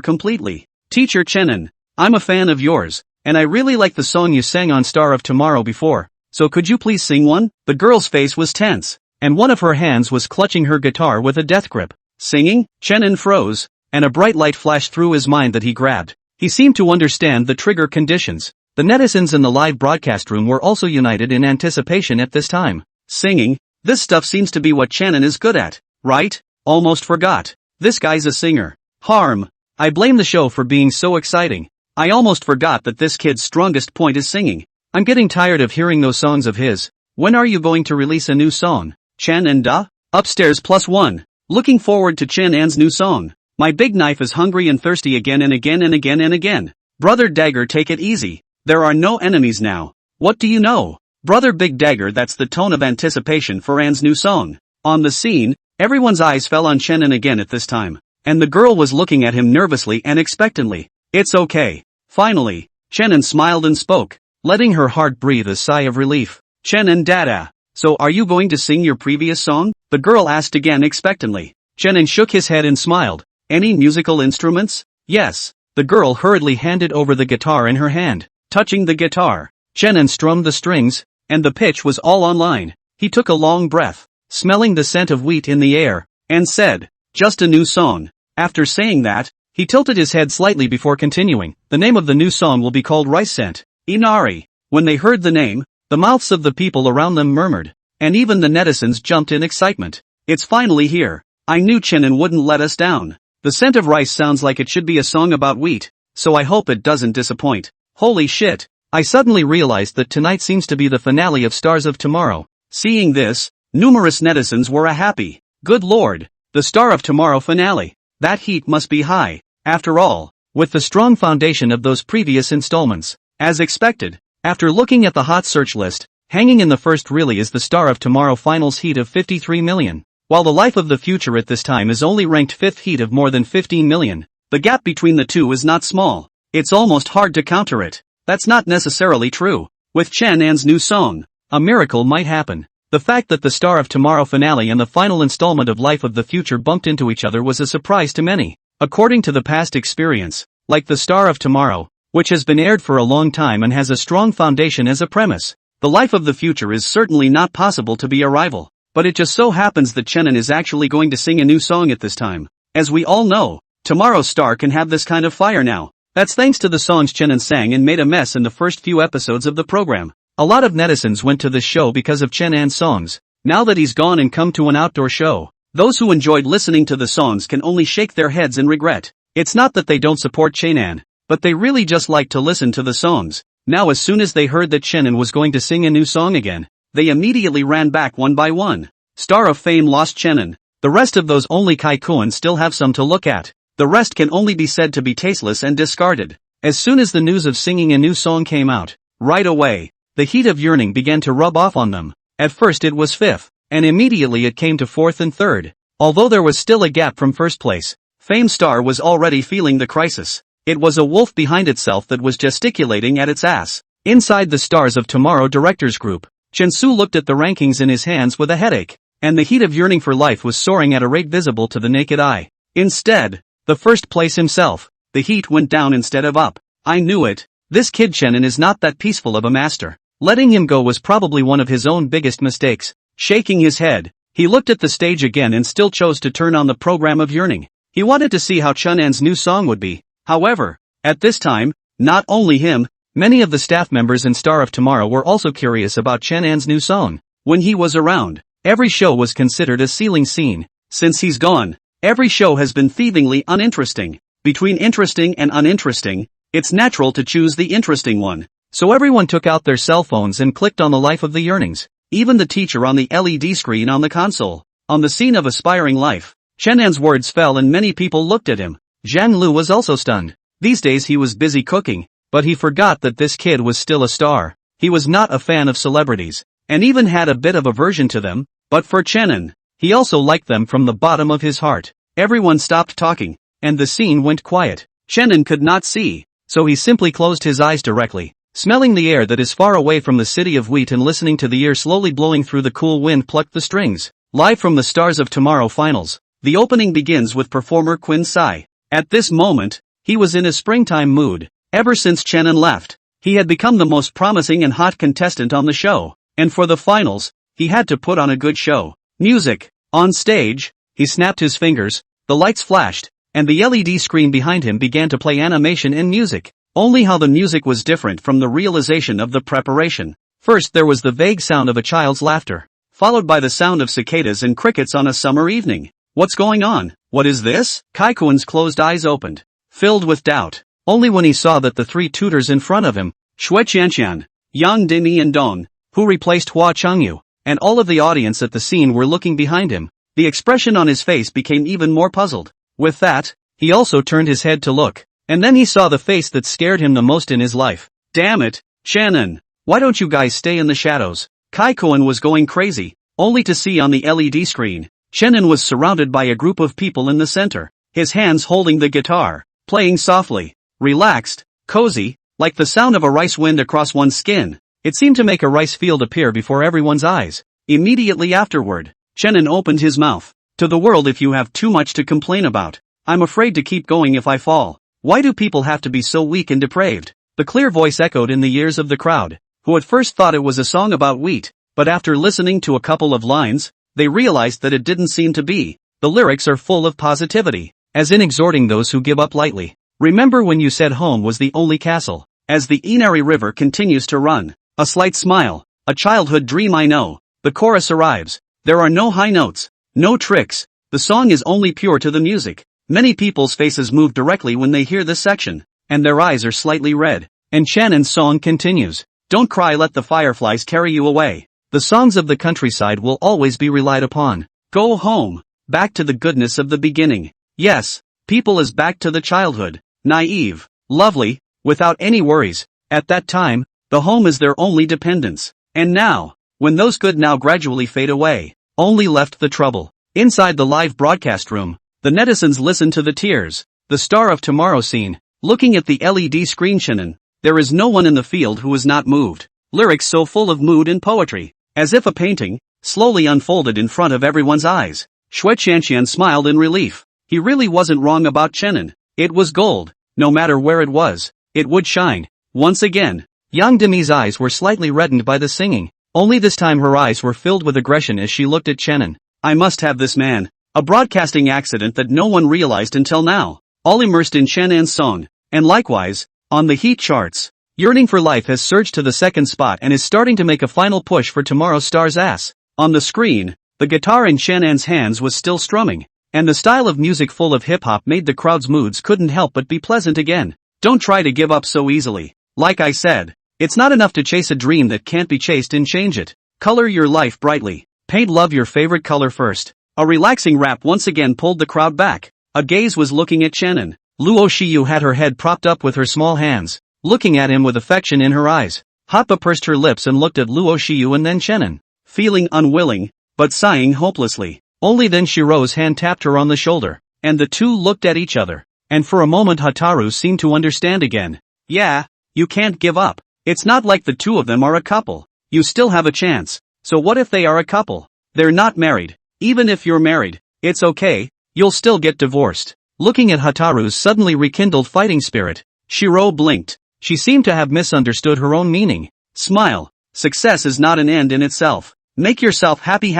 completely? Teacher Chenin, I'm a fan of yours, and I really like the song you sang on Star of Tomorrow before, so could you please sing one? The girl's face was tense, and one of her hands was clutching her guitar with a death grip. Singing? Chenin froze, and a bright light flashed through his mind that he grabbed. He seemed to understand the trigger conditions. The netizens in the live broadcast room were also united in anticipation at this time. Singing? This stuff seems to be what Chenin is good at, right? Almost forgot. This guy's a singer. Harm. I blame the show for being so exciting. I almost forgot that this kid's strongest point is singing. I'm getting tired of hearing those songs of his. When are you going to release a new song? Chen and Da? Upstairs +1. Looking forward to Chen An's new song. My big knife is hungry and thirsty again and again and again and again. Brother Dagger, take it easy. There are no enemies now. What do you know? Brother Big Dagger, that's the tone of anticipation for Anne's new song. On the scene, everyone's eyes fell on Chenin again at this time, and the girl was looking at him nervously and expectantly. It's okay. Finally, Chenin smiled and spoke, letting her heart breathe a sigh of relief. Chenin Dada. So are you going to sing your previous song? The girl asked again expectantly. Chenin shook his head and smiled. Any musical instruments? Yes. The girl hurriedly handed over the guitar in her hand. Touching the guitar, Chenin strummed the strings, and the pitch was all online. He took a long breath, smelling the scent of wheat in the air, and said, "Just a new song." After saying that, he tilted his head slightly before continuing. The name of the new song will be called Rice Scent. Inari. When they heard the name, the mouths of the people around them murmured, and even the netizens jumped in excitement. It's finally here. I knew Chenin wouldn't let us down. The scent of rice sounds like it should be a song about wheat, so I hope it doesn't disappoint. Holy shit. I suddenly realized that tonight seems to be the finale of Stars of Tomorrow. Seeing this, numerous netizens were happy. Good lord, the Star of Tomorrow finale. That heat must be high, after all, with the strong foundation of those previous installments. As expected, after looking at the hot search list, hanging in the first really is the Star of Tomorrow finals heat of 53 million. While the Life of the Future at this time is only ranked 5th heat of more than 15 million, the gap between the two is not small. It's almost hard to counter it. That's not necessarily true. With Chen An's new song, a miracle might happen. The fact that the Star of Tomorrow finale and the final installment of Life of the Future bumped into each other was a surprise to many. According to the past experience, like the Star of Tomorrow, which has been aired for a long time and has a strong foundation as a premise, the Life of the Future is certainly not possible to be a rival. But it just so happens that Chenin is actually going to sing a new song at this time. As we all know, tomorrow's star can have this kind of fire now. That's thanks to the songs Chenin sang and made a mess in the first few episodes of the program. A lot of netizens went to this show because of Chen An's songs. Now that he's gone and come to an outdoor show, those who enjoyed listening to the songs can only shake their heads in regret. It's not that they don't support Chen An, but they really just like to listen to the songs. Now as soon as they heard that Chenin was going to sing a new song again, they immediately ran back one by one. Star of Fame lost Chenin. The rest of those only Kaikuan still have some to look at. The rest can only be said to be tasteless and discarded. As soon as the news of singing a new song came out, right away, the heat of yearning began to rub off on them. At first it was 5th, and immediately it came to 4th and 3rd. Although there was still a gap from 1st place, Fame Star was already feeling the crisis. It was a wolf behind itself that was gesticulating at its ass. Inside the Stars of Tomorrow directors group, Chen Su looked at the rankings in his hands with a headache, and the heat of yearning for life was soaring at a rate visible to the naked eye. Instead, the 1st place himself, the heat went down instead of up. I knew it. This kid Chenin is not that peaceful of a master. Letting him go was probably one of his own biggest mistakes. Shaking his head, he looked at the stage again and still chose to turn on the program of yearning. He wanted to see how Chen An's new song would be. However, at this time, not only him, many of the staff members in Star of Tomorrow were also curious about Chen An's new song. When he was around, every show was considered a ceiling scene. Since he's gone, every show has been thievingly uninteresting. Between interesting and uninteresting, it's natural to choose the interesting one. So everyone took out their cell phones and clicked on the Life of the Yearnings. Even the teacher on the LED screen on the console. On the scene of Aspiring Life, Chen An's words fell and many people looked at him. Zhang Lu was also stunned. These days he was busy cooking, but he forgot that this kid was still a star. He was not a fan of celebrities, and even had a bit of aversion to them, but for Chenin, he also liked them from the bottom of his heart. Everyone stopped talking, and the scene went quiet. Chenin could not see, so he simply closed his eyes directly, smelling the air that is far away from the city of wheat and listening to the air slowly blowing through the cool wind plucked the strings. Live from the Stars of Tomorrow finals, the opening begins with performer Quinn Sai. At this moment, he was in a springtime mood. Ever since Chenin left, he had become the most promising and hot contestant on the show, and for the finals, he had to put on a good show. Music. On stage, he snapped his fingers, the lights flashed, and the LED screen behind him began to play animation and music. Only how the music was different from the realization of the preparation. First there was the vague sound of a child's laughter, followed by the sound of cicadas and crickets on a summer evening. What's going on? What is this? Kaikuan's closed eyes opened, filled with doubt. Only when he saw that the 3 tutors in front of him, Shui Qianqian, Yang Dini and Dong, who replaced Hua Changyu, and all of the audience at the scene were looking behind him, the expression on his face became even more puzzled. With that, he also turned his head to look. And then he saw the face that scared him the most in his life. Damn it, Chenin! Why don't you guys stay in the shadows? Kaikuan was going crazy, only to see on the LED screen, Chenin was surrounded by a group of people in the center, his hands holding the guitar, playing softly, relaxed, cozy, like the sound of a rice wind across one's skin. It seemed to make a rice field appear before everyone's eyes. Immediately afterward, Chenin opened his mouth. To the world, if you have too much to complain about. I'm afraid to keep going if I fall. Why do people have to be so weak and depraved? The clear voice echoed in the ears of the crowd, who at first thought it was a song about wheat, but after listening to a couple of lines, they realized that it didn't seem to be. The lyrics are full of positivity, as in exhorting those who give up lightly. Remember when you said home was the only castle. As the Inari River continues to run, a slight smile, a childhood dream I know. The chorus arrives. There are no high notes, no tricks. The song is only pure to the music. Many people's faces move directly when they hear this section, and their eyes are slightly red. And Chanin's song continues. Don't cry, let the fireflies carry you away. The songs of the countryside will always be relied upon. Go home, back to the goodness of the beginning. Yes, people is back to the childhood, naive, lovely, without any worries. At that time, the home is their only dependence. And now, when those good now gradually fade away, only left the trouble. Inside the live broadcast room, the netizens listen to the tears. The star of tomorrow scene, looking at the LED screen. Chenin, there is no one in the field who is not moved. Lyrics so full of mood and poetry, as if a painting, slowly unfolded in front of everyone's eyes. Shui Qianqian smiled in relief. He really wasn't wrong about Chenin. It was gold. No matter where it was, it would shine. Once again, young Demi's eyes were slightly reddened by the singing. Only this time her eyes were filled with aggression as she looked at Chenin. I must have this man. A broadcasting accident that no one realized until now. All immersed in Chenin's song. And likewise, on the heat charts, Yearning for Life has surged to the second spot and is starting to make a final push for tomorrow's star's ass. On the screen, the guitar in Chenin's hands was still strumming, and the style of music full of hip-hop made the crowd's moods couldn't help but be pleasant again. Don't try to give up so easily. Like I said, it's not enough to chase a dream that can't be chased and change it. Color your life brightly. Paint love your favorite color first. A relaxing rap once again pulled the crowd back. A gaze was looking at Chenin. Luo Shiyu had her head propped up with her small hands, looking at him with affection in her eyes. Hatba pursed her lips and looked at Luo Shiyu and then Chenin, feeling unwilling, but sighing hopelessly. Only then Shiro's hand tapped her on the shoulder, and the two looked at each other. And for a moment Hataru seemed to understand again. Yeah, you can't give up. It's not like the two of them are a couple. You still have a chance. So what if they are a couple? They're not married. Even if you're married, it's okay, you'll still get divorced. Looking at Hataru's suddenly rekindled fighting spirit, Shiro blinked. She seemed to have misunderstood her own meaning. Smile. Success is not an end in itself. Make yourself happy,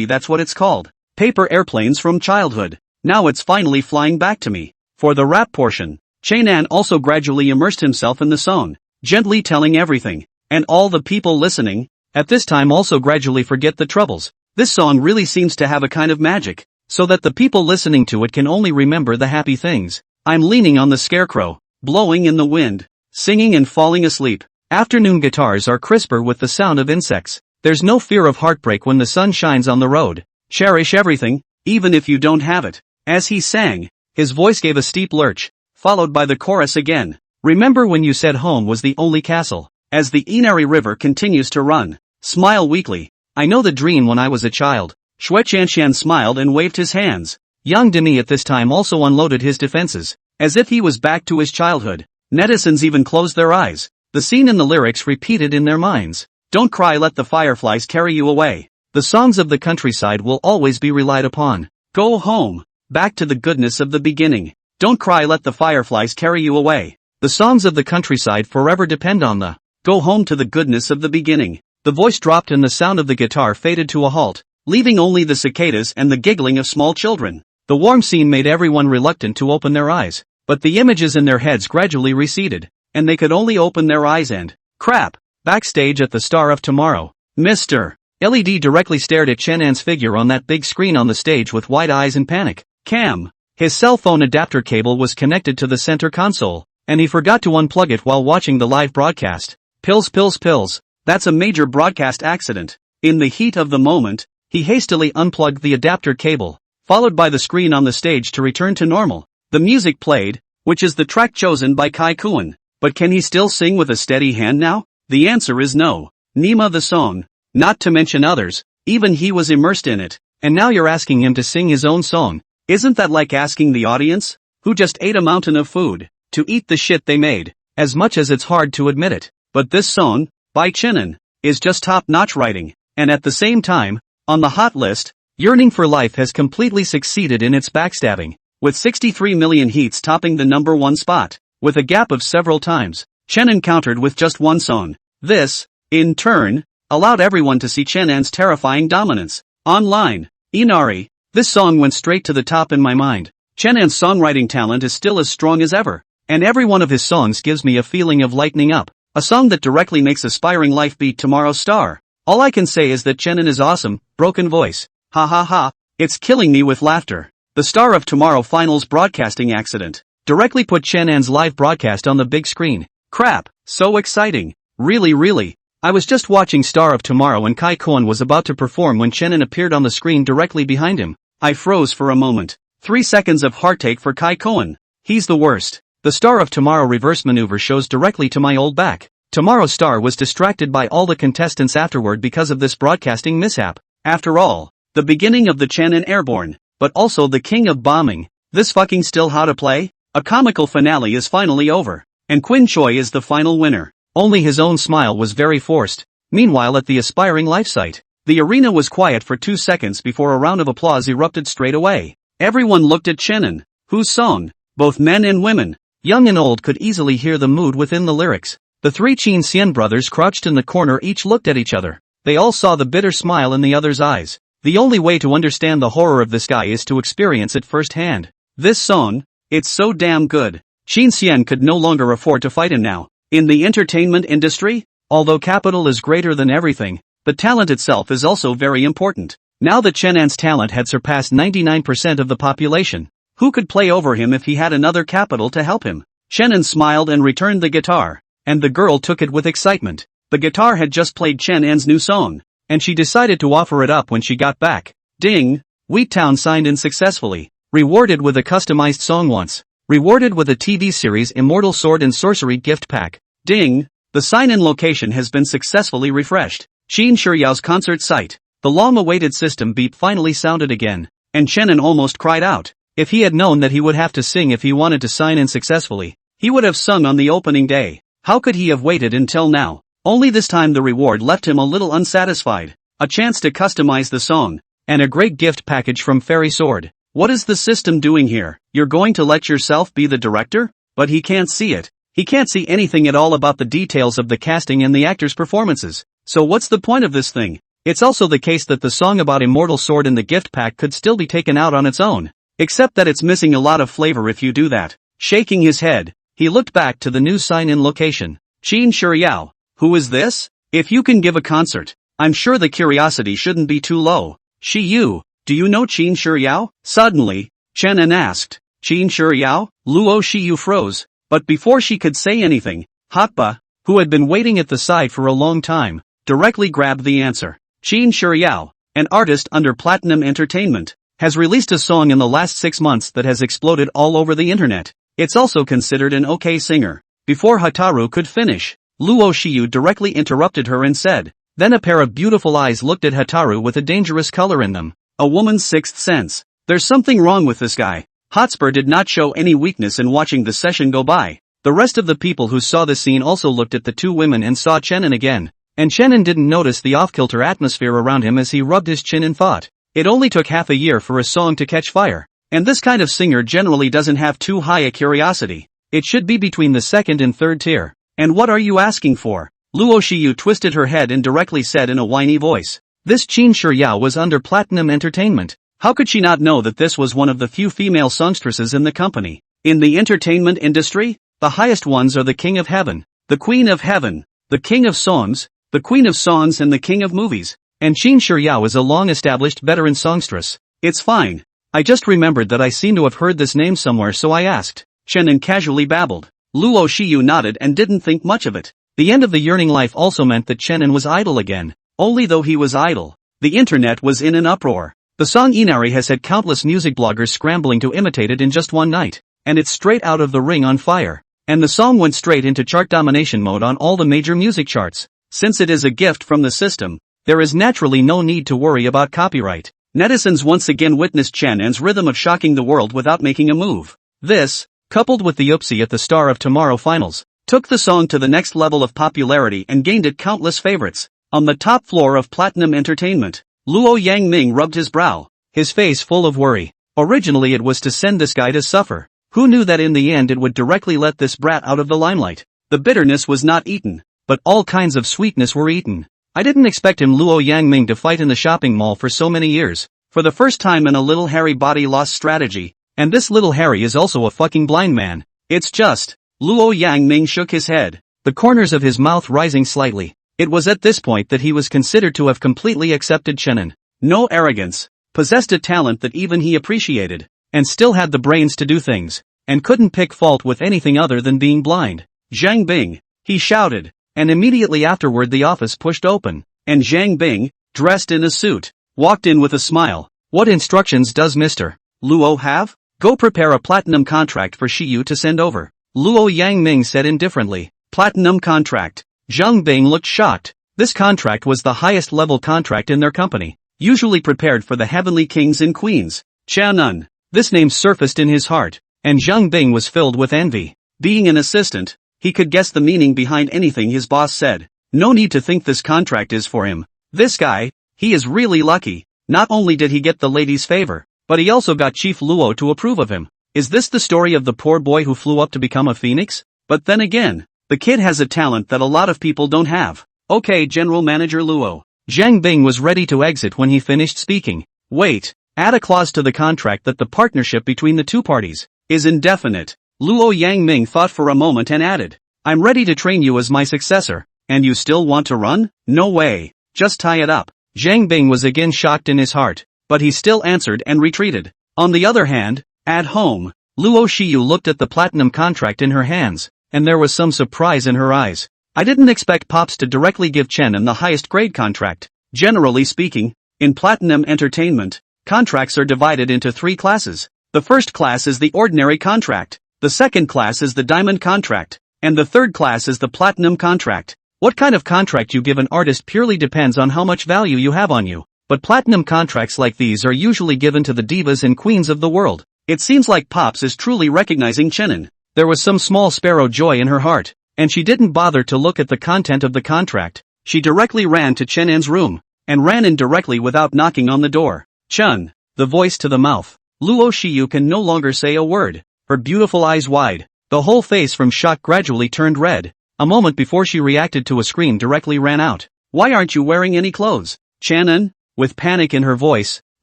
that's what it's called. Paper airplanes from childhood. Now it's finally flying back to me. For the rap portion, Chenin also gradually immersed himself in the song, gently telling everything, and all the people listening, at this time also gradually forget the troubles. This song really seems to have a kind of magic, so that the people listening to it can only remember the happy things. I'm leaning on the scarecrow, blowing in the wind, singing and falling asleep. Afternoon guitars are crisper with the sound of insects. There's no fear of heartbreak when the sun shines on the road. Cherish everything, even if you don't have it. As he sang, his voice gave a steep lurch, followed by the chorus again. Remember when you said home was the only castle? As the Inari River continues to run, smile weakly. I know the dream when I was a child. Shui Qianqian smiled and waved his hands. Young Demi at this time also unloaded his defenses, as if he was back to his childhood. Netizens even closed their eyes. The scene in the lyrics repeated in their minds. Don't cry, let the fireflies carry you away. The songs of the countryside will always be relied upon. Go home, back to the goodness of the beginning. Don't cry, let the fireflies carry you away. The songs of the countryside forever depend on the go home to the goodness of the beginning. The voice dropped and the sound of the guitar faded to a halt, leaving only the cicadas and the giggling of small children. The warm scene made everyone reluctant to open their eyes, but the images in their heads gradually receded, and they could only open their eyes and crap. Backstage at the Star of Tomorrow, Mr. LED directly stared at Chenin's figure on that big screen on the stage with wide eyes in panic. Cam. His cell phone adapter cable was connected to the center console, and he forgot to unplug it while watching the live broadcast. Pills. That's a major broadcast accident. In the heat of the moment, he hastily unplugged the adapter cable, followed by the screen on the stage to return to normal. The music played, which is the track chosen by Kai Kuan. But can he still sing with a steady hand now? The answer is no. Nima the song, not to mention others, even he was immersed in it, and now you're asking him to sing his own song. Isn't that like asking the audience, who just ate a mountain of food, to eat the shit they made? As much as it's hard to admit it, but this song, by Chenin, is just top-notch writing, and at the same time, on the hot list, Yearning for Life has completely succeeded in its backstabbing, with 63 million hits topping the number 1 spot, with a gap of several times. Chen encountered with just one song. This, in turn, allowed everyone to see Chen An's terrifying dominance. Online, Inari, this song went straight to the top in my mind. Chen An's songwriting talent is still as strong as ever, and every one of his songs gives me a feeling of lightening up. A song that directly makes aspiring life beat tomorrow's star. All I can say is that Chen An is awesome. Broken voice. Ha ha ha, it's killing me with laughter. The Star of Tomorrow Finals broadcasting accident directly put Chen An's live broadcast on the big screen. Crap, so exciting. Really. I was just watching Star of Tomorrow and Kai Koen was about to perform when Chen An appeared on the screen directly behind him. I froze for a moment. 3 seconds of heartache for Kai Koen. He's the worst. The Star of Tomorrow reverse maneuver shows directly to my old back. Tomorrow's star was distracted by all the contestants afterward because of this broadcasting mishap. After all, the beginning of the Chen An Airborne, but also the king of bombing. This fucking still how to play? A comical finale is finally over, and Quinn Choi is the final winner. Only his own smile was very forced. Meanwhile at the aspiring life site, the arena was quiet for 2 seconds before a round of applause erupted straight away. Everyone looked at Chen An, whose song, both men and women, young and old could easily hear the mood within the lyrics. The 3 Chin Sien brothers crouched in the corner each looked at each other. They all saw the bitter smile in the other's eyes. The only way to understand the horror of this guy is to experience it firsthand. This song, it's so damn good. Chin Sien could no longer afford to fight him now. In the entertainment industry, although capital is greater than everything, the talent itself is also very important. Now that Chen An's talent had surpassed 99% of the population, who could play over him if he had another capital to help him? Chen An smiled and returned the guitar. And the girl took it with excitement. The guitar had just played Chen An's new song, and she decided to offer it up when she got back. Ding! Wheat Town signed in successfully. Rewarded with a customized song once. Rewarded with a TV series Immortal Sword and Sorcery gift pack. Ding! The sign-in location has been successfully refreshed. Qin Shiyao's concert site. The long-awaited system beep finally sounded again, and Chen An almost cried out. If he had known that he would have to sing if he wanted to sign in successfully, he would have sung on the opening day. How could he have waited until now? Only this time the reward left him a little unsatisfied. A chance to customize the song, and a great gift package from Fairy Sword. What is the system doing here? You're going to let yourself be the director? But he can't see it. He can't see anything at all about the details of the casting and the actors' performances. So what's the point of this thing? It's also the case that the song about Immortal Sword in the gift pack could still be taken out on its own. Except that it's missing a lot of flavor if you do that. Shaking his head, he looked back to the new sign-in location. Qin Shiryao, who is this? If you can give a concert, I'm sure the curiosity shouldn't be too low. Shiyu, do you know Qin Shiryao? Suddenly, Chen An asked. Qin Shiryao? Luo Shiyu froze, but before she could say anything, Hatba, who had been waiting at the side for a long time, directly grabbed the answer. Qin Shiryao, an artist under Platinum Entertainment, has released a song in the last 6 months that has exploded all over the internet. It's also considered an okay singer. Before Hataru could finish, Luo Shiyu directly interrupted her and said, then a pair of beautiful eyes looked at Hataru with a dangerous color in them. A woman's sixth sense. There's something wrong with this guy. Hotspur did not show any weakness in watching the session go by. The rest of the people who saw the scene also looked at the 2 women and saw Chen An again. And Chen An didn't notice the off-kilter atmosphere around him as he rubbed his chin and thought. It only took half a year for a song to catch fire. And this kind of singer generally doesn't have too high a curiosity. It should be between the 2nd and 3rd tier. And what are you asking for? Luo Shiyu twisted her head and directly said in a whiny voice. This Qin Shiryao was under Platinum Entertainment. How could she not know that this was one of the few female songstresses in the company? In the entertainment industry, the highest ones are the King of Heaven, the Queen of Heaven, the King of Songs, the Queen of Songs and the King of Movies. And Qin Shiryao is a long-established veteran songstress. It's fine. I just remembered that I seem to have heard this name somewhere, so I asked. Chen An casually babbled. Luo Shiyu nodded and didn't think much of it. The end of the yearning life also meant that Chen An was idle again. Only though he was idle, the internet was in an uproar. The song Inari has had countless music bloggers scrambling to imitate it in just one night, and it's straight out of the ring on fire. And the song went straight into chart domination mode on all the major music charts. Since it is a gift from the system, there is naturally no need to worry about copyright. Netizens once again witnessed Chen An's rhythm of shocking the world without making a move. This, coupled with the oopsie at the Star of Tomorrow finals, took the song to the next level of popularity and gained it countless favorites. On the top floor of Platinum Entertainment, Luo Yangming rubbed his brow, his face full of worry. Originally it was to send this guy to suffer. Who knew that in the end it would directly let this brat out of the limelight? The bitterness was not eaten, but all kinds of sweetness were eaten. I didn't expect him Luo Yangming to fight in the shopping mall for so many years. For the first time in a little Harry body loss strategy. And this little Harry is also a fucking blind man. It's just. Luo Yangming shook his head, the corners of his mouth rising slightly. It was at this point that he was considered to have completely accepted Chenin. No arrogance. Possessed a talent that even he appreciated. And still had the brains to do things. And couldn't pick fault with anything other than being blind. Zhang Bing. He shouted. And immediately afterward the office pushed open. And Zhang Bing, dressed in a suit, walked in with a smile. What instructions does Mr. Luo have? Go prepare a platinum contract for Shiyu to send over. Luo Yangming said indifferently. Platinum contract. Zhang Bing looked shocked. This contract was the highest level contract in their company, usually prepared for the heavenly kings and queens. Qianan. This name surfaced in his heart, and Zhang Bing was filled with envy. Being an assistant, he could guess the meaning behind anything his boss said. No need to think this contract is for him. This guy, he is really lucky. Not only did he get the lady's favor, but he also got Chief Luo to approve of him. Is this the story of the poor boy who flew up to become a phoenix? But then again, the kid has a talent that a lot of people don't have. Okay, General Manager Luo. Zhang Bing was ready to exit when he finished speaking. Wait, add a clause to the contract that the partnership between the two parties is indefinite. Luo Yangming thought for a moment and added, I'm ready to train you as my successor, and you still want to run? No way. Just tie it up. Zhang Bing was again shocked in his heart, but he still answered and retreated. On the other hand, at home, Luo Shiyu looked at the platinum contract in her hands, and there was some surprise in her eyes. I didn't expect Pops to directly give Chenin the highest grade contract. Generally speaking, in Platinum Entertainment, contracts are divided into 3 classes. The first class is the ordinary contract, the second class is the diamond contract, and the third class is the platinum contract. What kind of contract you give an artist purely depends on how much value you have on you, but platinum contracts like these are usually given to the divas and queens of the world. It seems like Pops is truly recognizing Chenin. There was some small sparrow joy in her heart, and she didn't bother to look at the content of the contract. She directly ran to Chenin's room, and ran in directly without knocking on the door. Chun, the voice to the mouth. Luo Shiyu can no longer say a word, her beautiful eyes wide, the whole face from shock gradually turned red. A moment before she reacted to a scream directly ran out. Why aren't you wearing any clothes? Chenin, with panic in her voice,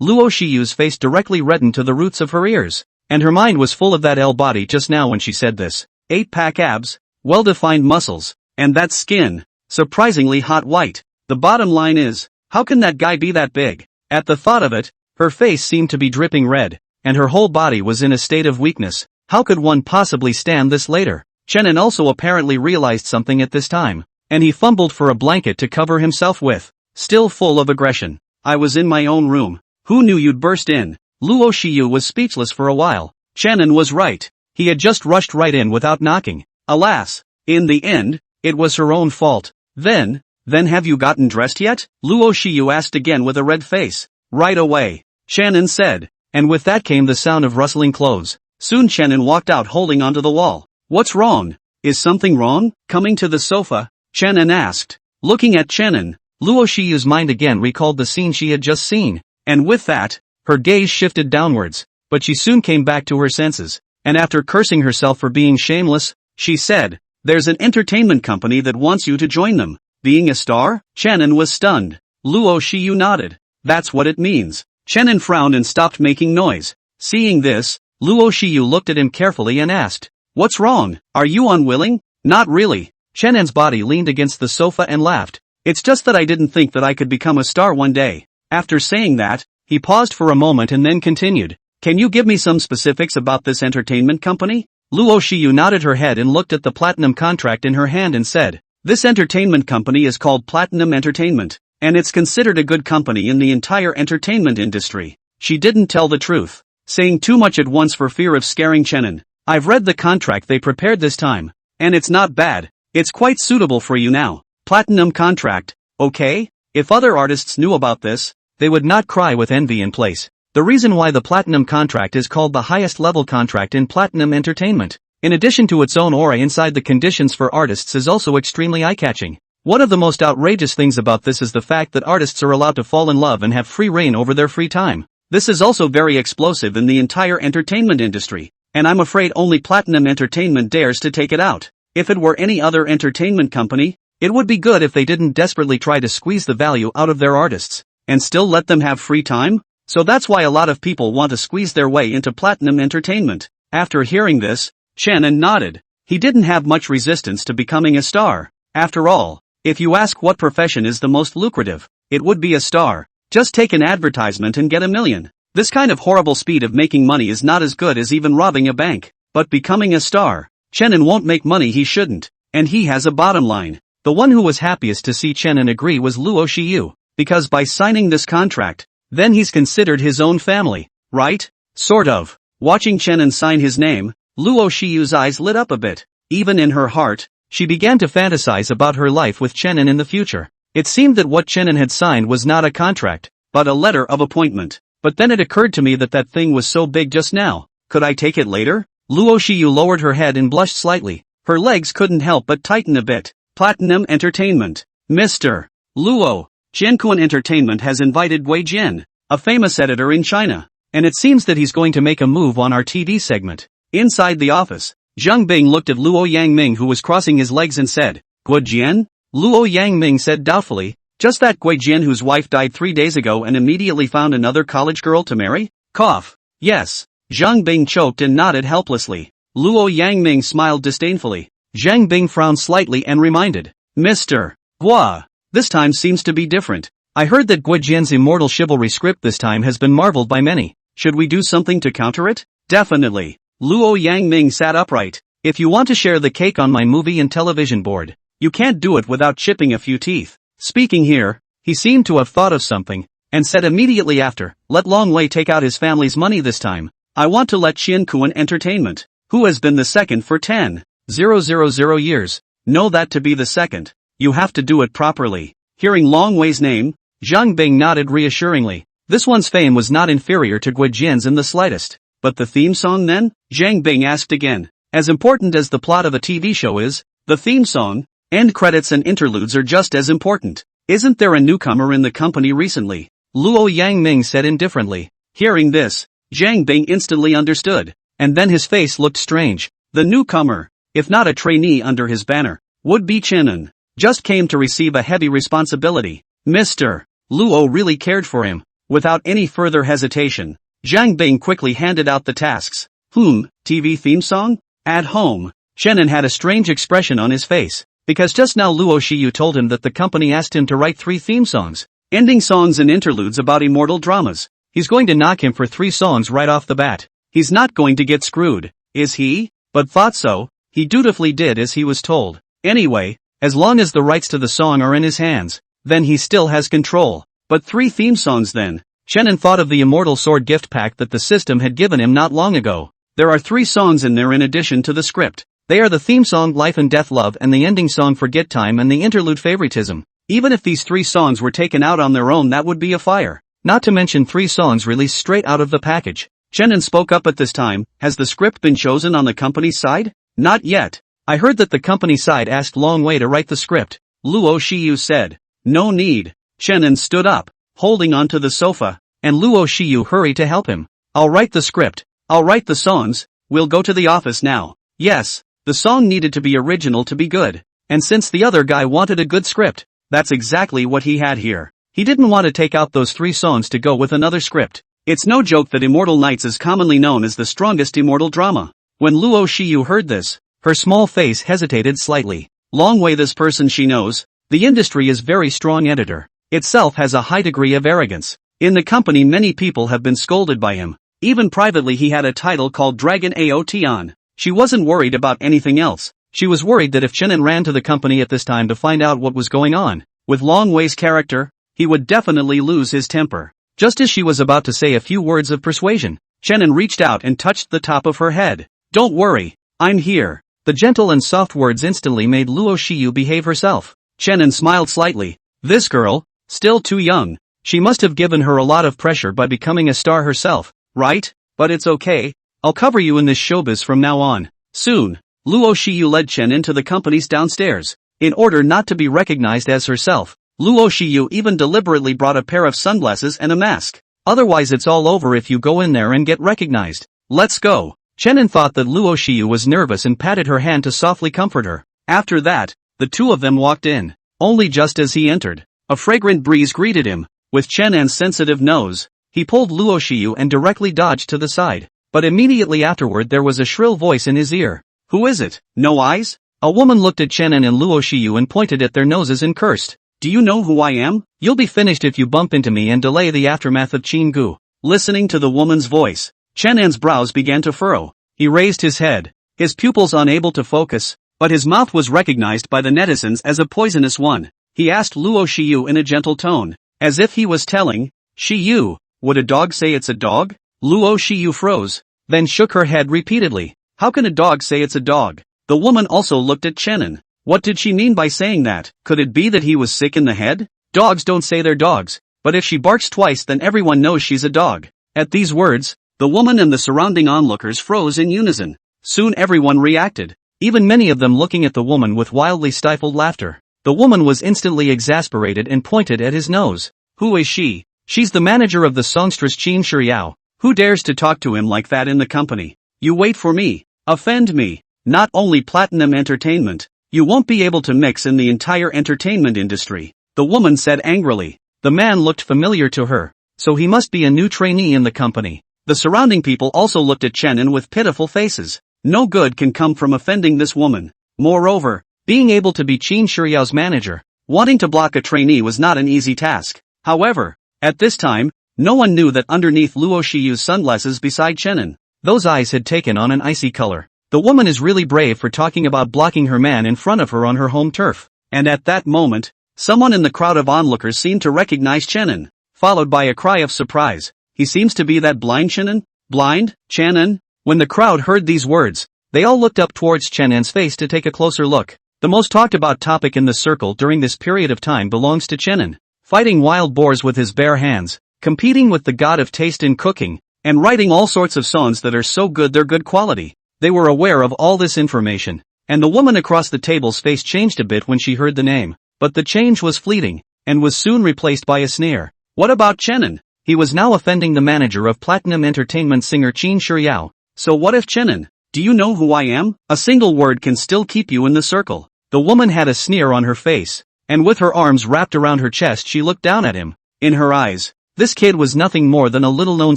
Luo Shiyu's face directly reddened to the roots of her ears. And her mind was full of that L body just now when she said this. 8-pack abs, well-defined muscles, and that skin, surprisingly hot white. The bottom line is, how can that guy be that big? At the thought of it, her face seemed to be dripping red, and her whole body was in a state of weakness. How could one possibly stand this later? Chenin also apparently realized something at this time, and he fumbled for a blanket to cover himself with, still full of aggression. I was in my own room. Who knew you'd burst in? Luo Shiyu was speechless for a while. Chenin was right. He had just rushed right in without knocking. Alas, in the end, it was her own fault. Then have you gotten dressed yet? Luo Shiyu asked again with a red face. Right away, Chenin said, and with that came the sound of rustling clothes. Soon Chenin walked out holding onto the wall. What's wrong? Is something wrong? Coming to the sofa, Chenin asked. Looking at Chenin, Luo Shiyu's mind again recalled the scene she had just seen, and with that, her gaze shifted downwards, but she soon came back to her senses, and after cursing herself for being shameless, she said, there's an entertainment company that wants you to join them. Being a star? Chenin was stunned. Luo Shiyu nodded. That's what it means. Chenin frowned and stopped making noise. Seeing this, Luo Shiyu looked at him carefully and asked, what's wrong? Are you unwilling? Not really. Chenin's body leaned against the sofa and laughed. It's just that I didn't think that I could become a star one day. After saying that, he paused for a moment and then continued. Can you give me some specifics about this entertainment company? Luo Shiyu nodded her head and looked at the platinum contract in her hand and said, this entertainment company is called Platinum Entertainment, and it's considered a good company in the entire entertainment industry. She didn't tell the truth, saying too much at once for fear of scaring Chenin. I've read the contract they prepared this time, and it's not bad. It's quite suitable for you now. Platinum contract, okay? If other artists knew about this, they would not cry with envy in place. The reason why the platinum contract is called the highest level contract in platinum entertainment, in addition to its own aura inside the conditions for artists, is also extremely eye-catching. One of the most outrageous things about this is the fact that artists are allowed to fall in love and have free reign over their free time. This is also very explosive in the entire entertainment industry, and I'm afraid only Platinum Entertainment dares to take it out. If it were any other entertainment company, it would be good if they didn't desperately try to squeeze the value out of their artists, and still let them have free time. So that's why a lot of people want to squeeze their way into Platinum Entertainment. After hearing this, Shannon nodded. He didn't have much resistance to becoming a star. After all, if you ask what profession is the most lucrative, it would be a star. Just take an advertisement and get $1 million. This kind of horrible speed of making money is not as good as even robbing a bank. But becoming a star, Shannon won't make money he shouldn't, and he has a bottom line. The one who was happiest to see Shannon agree was Luo Shiyu, because by signing this contract, then he's considered his own family, right? Sort of. Watching Shannon sign his name, Luo Shiyu's eyes lit up a bit. Even in her heart, she began to fantasize about her life with Shannon in the future. It seemed that what Shannon had signed was not a contract, but a letter of appointment. But then it occurred to me that that thing was so big just now. Could I take it later? Luo Shiyu lowered her head and blushed slightly. Her legs couldn't help but tighten a bit. Platinum Entertainment. Mr. Luo, Jianquan Entertainment has invited Gui Jian, a famous editor in China. And it seems that he's going to make a move on our TV segment. Inside the office, Zhang Bing looked at Luo Yangming, who was crossing his legs, and said, Gui Jian? Luo Yangming said doubtfully, just that Gui Jian whose wife died 3 days ago and immediately found another college girl to marry? Cough. Yes. Zhang Bing choked and nodded helplessly. Luo Yangming smiled disdainfully. Zhang Bing frowned slightly and reminded, Mr. Gua, this time seems to be different. I heard that Gui Jian's immortal chivalry script this time has been marveled by many. Should we do something to counter it? Definitely. Luo Yangming sat upright. If you want to share the cake on my movie and television board, you can't do it without chipping a few teeth. Speaking here, he seemed to have thought of something, and said immediately after, let Long Wei take out his family's money this time. I want to let Qianquan Entertainment, who has been the second for 10,000 years, know that to be the second, you have to do it properly. Hearing Long Wei's name, Zhang Bing nodded reassuringly. This one's fame was not inferior to Gui Jian's in the slightest. But the theme song then? Zhang Bing asked again. As important as the plot of a TV show is, the theme song, end credits and interludes are just as important. Isn't there a newcomer in the company recently? Luo Yangming said indifferently. Hearing this, Zhang Bing instantly understood, and then his face looked strange. The newcomer, if not a trainee under his banner, would be Chenan. Just came to receive a heavy responsibility. Mr. Luo really cared for him. Without any further hesitation, Zhang Bing quickly handed out the tasks. TV theme song? At home. Chenan had a strange expression on his face, because just now Luo Shiyu told him that the company asked him to write 3 theme songs, ending songs and interludes about immortal dramas. He's going to knock him for 3 songs right off the bat. He's not going to get screwed, is he? But thought so. He dutifully did as he was told. Anyway, as long as the rights to the song are in his hands, then he still has control. But 3 theme songs then? Chenan thought of the Immortal Sword gift pack that the system had given him not long ago. There are 3 songs in there in addition to the script. They are the theme song Life and Death Love and the ending song Forget Time and the interlude Favoritism. Even if these 3 songs were taken out on their own, that would be a fire. Not to mention 3 songs released straight out of the package. Chenan spoke up at this time. Has the script been chosen on the company's side? Not yet. I heard that the company side asked Long Wei to write the script. Luo Shiyu said. No need. Chenan stood up, holding onto the sofa, and Luo Shiyu hurried to help him. I'll write the script. I'll write the songs. We'll go to the office now. Yes, the song needed to be original to be good. And since the other guy wanted a good script, that's exactly what he had here. He didn't want to take out those 3 songs to go with another script. It's no joke that Immortal Nights is commonly known as the strongest immortal drama. When Luo Shiyu heard this, her small face hesitated slightly. Long Wei, this person she knows. The industry is very strong. Editor itself has a high degree of arrogance. In the company many people have been scolded by him. Even privately he had a title called Dragon Aotion. She wasn't worried about anything else. She was worried that if Chenan ran to the company at this time to find out what was going on with Long Wei's character, he would definitely lose his temper. Just as she was about to say a few words of persuasion, Chenan reached out and touched the top of her head. Don't worry, I'm here. The gentle and soft words instantly made Luo Shiyu behave herself. Chenan smiled slightly. This girl, still too young. She must have given her a lot of pressure by becoming a star herself, right? But it's okay. I'll cover you in this showbiz from now on. Soon, Luo Shiyu led Chen into the company's downstairs. In order not to be recognized as herself, Luo Shiyu even deliberately brought a pair of sunglasses and a mask. Otherwise it's all over if you go in there and get recognized. Let's go. Chenin thought that Luo Shiyu was nervous and patted her hand to softly comfort her. After that, the two of them walked in. Only just as he entered, a fragrant breeze greeted him. With Chenan's sensitive nose, he pulled Luo Shiyu and directly dodged to the side. But immediately afterward there was a shrill voice in his ear. Who is it? No eyes? A woman looked at Chenan and Luo Shiyu and pointed at their noses and cursed. Do you know who I am? You'll be finished if you bump into me and delay the aftermath of Qinggu. Listening to the woman's voice, Chenan's brows began to furrow. He raised his head, his pupils unable to focus, but his mouth was recognized by the netizens as a poisonous one. He asked Luo Shiyu in a gentle tone, as if he was telling, Shiyu, would a dog say it's a dog? Luo Shiyu froze, then shook her head repeatedly. How can a dog say it's a dog? The woman also looked at Chenan. What did she mean by saying that? Could it be that he was sick in the head? Dogs don't say they're dogs, but if she barks twice then everyone knows she's a dog. At these words, the woman and the surrounding onlookers froze in unison. Soon everyone reacted, even many of them looking at the woman with wildly stifled laughter. The woman was instantly exasperated and pointed at his nose. Who is she? She's the manager of the songstress Qin Shiyao. Who dares to talk to him like that in the company? You wait for me. Offend me. Not only Platinum Entertainment, you won't be able to mix in the entire entertainment industry, the woman said angrily. The man looked familiar to her, so he must be a new trainee in the company. The surrounding people also looked at Chenan with pitiful faces. No good can come from offending this woman. Moreover, being able to be Qin Shiyao's manager, wanting to block a trainee was not an easy task. However, at this time, no one knew that underneath Luo Shiyu's sunglasses beside Chenan, those eyes had taken on an icy color. The woman is really brave for talking about blocking her man in front of her on her home turf. And at that moment, someone in the crowd of onlookers seemed to recognize Chenan, followed by a cry of surprise. He seems to be that blind Chenan? Blind? Chenan? When the crowd heard these words, they all looked up towards Chenan's face to take a closer look. The most talked about topic in the circle during this period of time belongs to Chenan. Fighting wild boars with his bare hands, competing with the god of taste in cooking, and writing all sorts of songs that are so good they're good quality. They were aware of all this information, and the woman across the table's face changed a bit when she heard the name, but the change was fleeting, and was soon replaced by a sneer. What about Chenan? He was now offending the manager of Platinum Entertainment singer Qin Shiyao. So what if Chenan? Do you know who I am? A single word can still keep you in the circle. The woman had a sneer on her face, and with her arms wrapped around her chest she looked down at him. In her eyes, this kid was nothing more than a little-known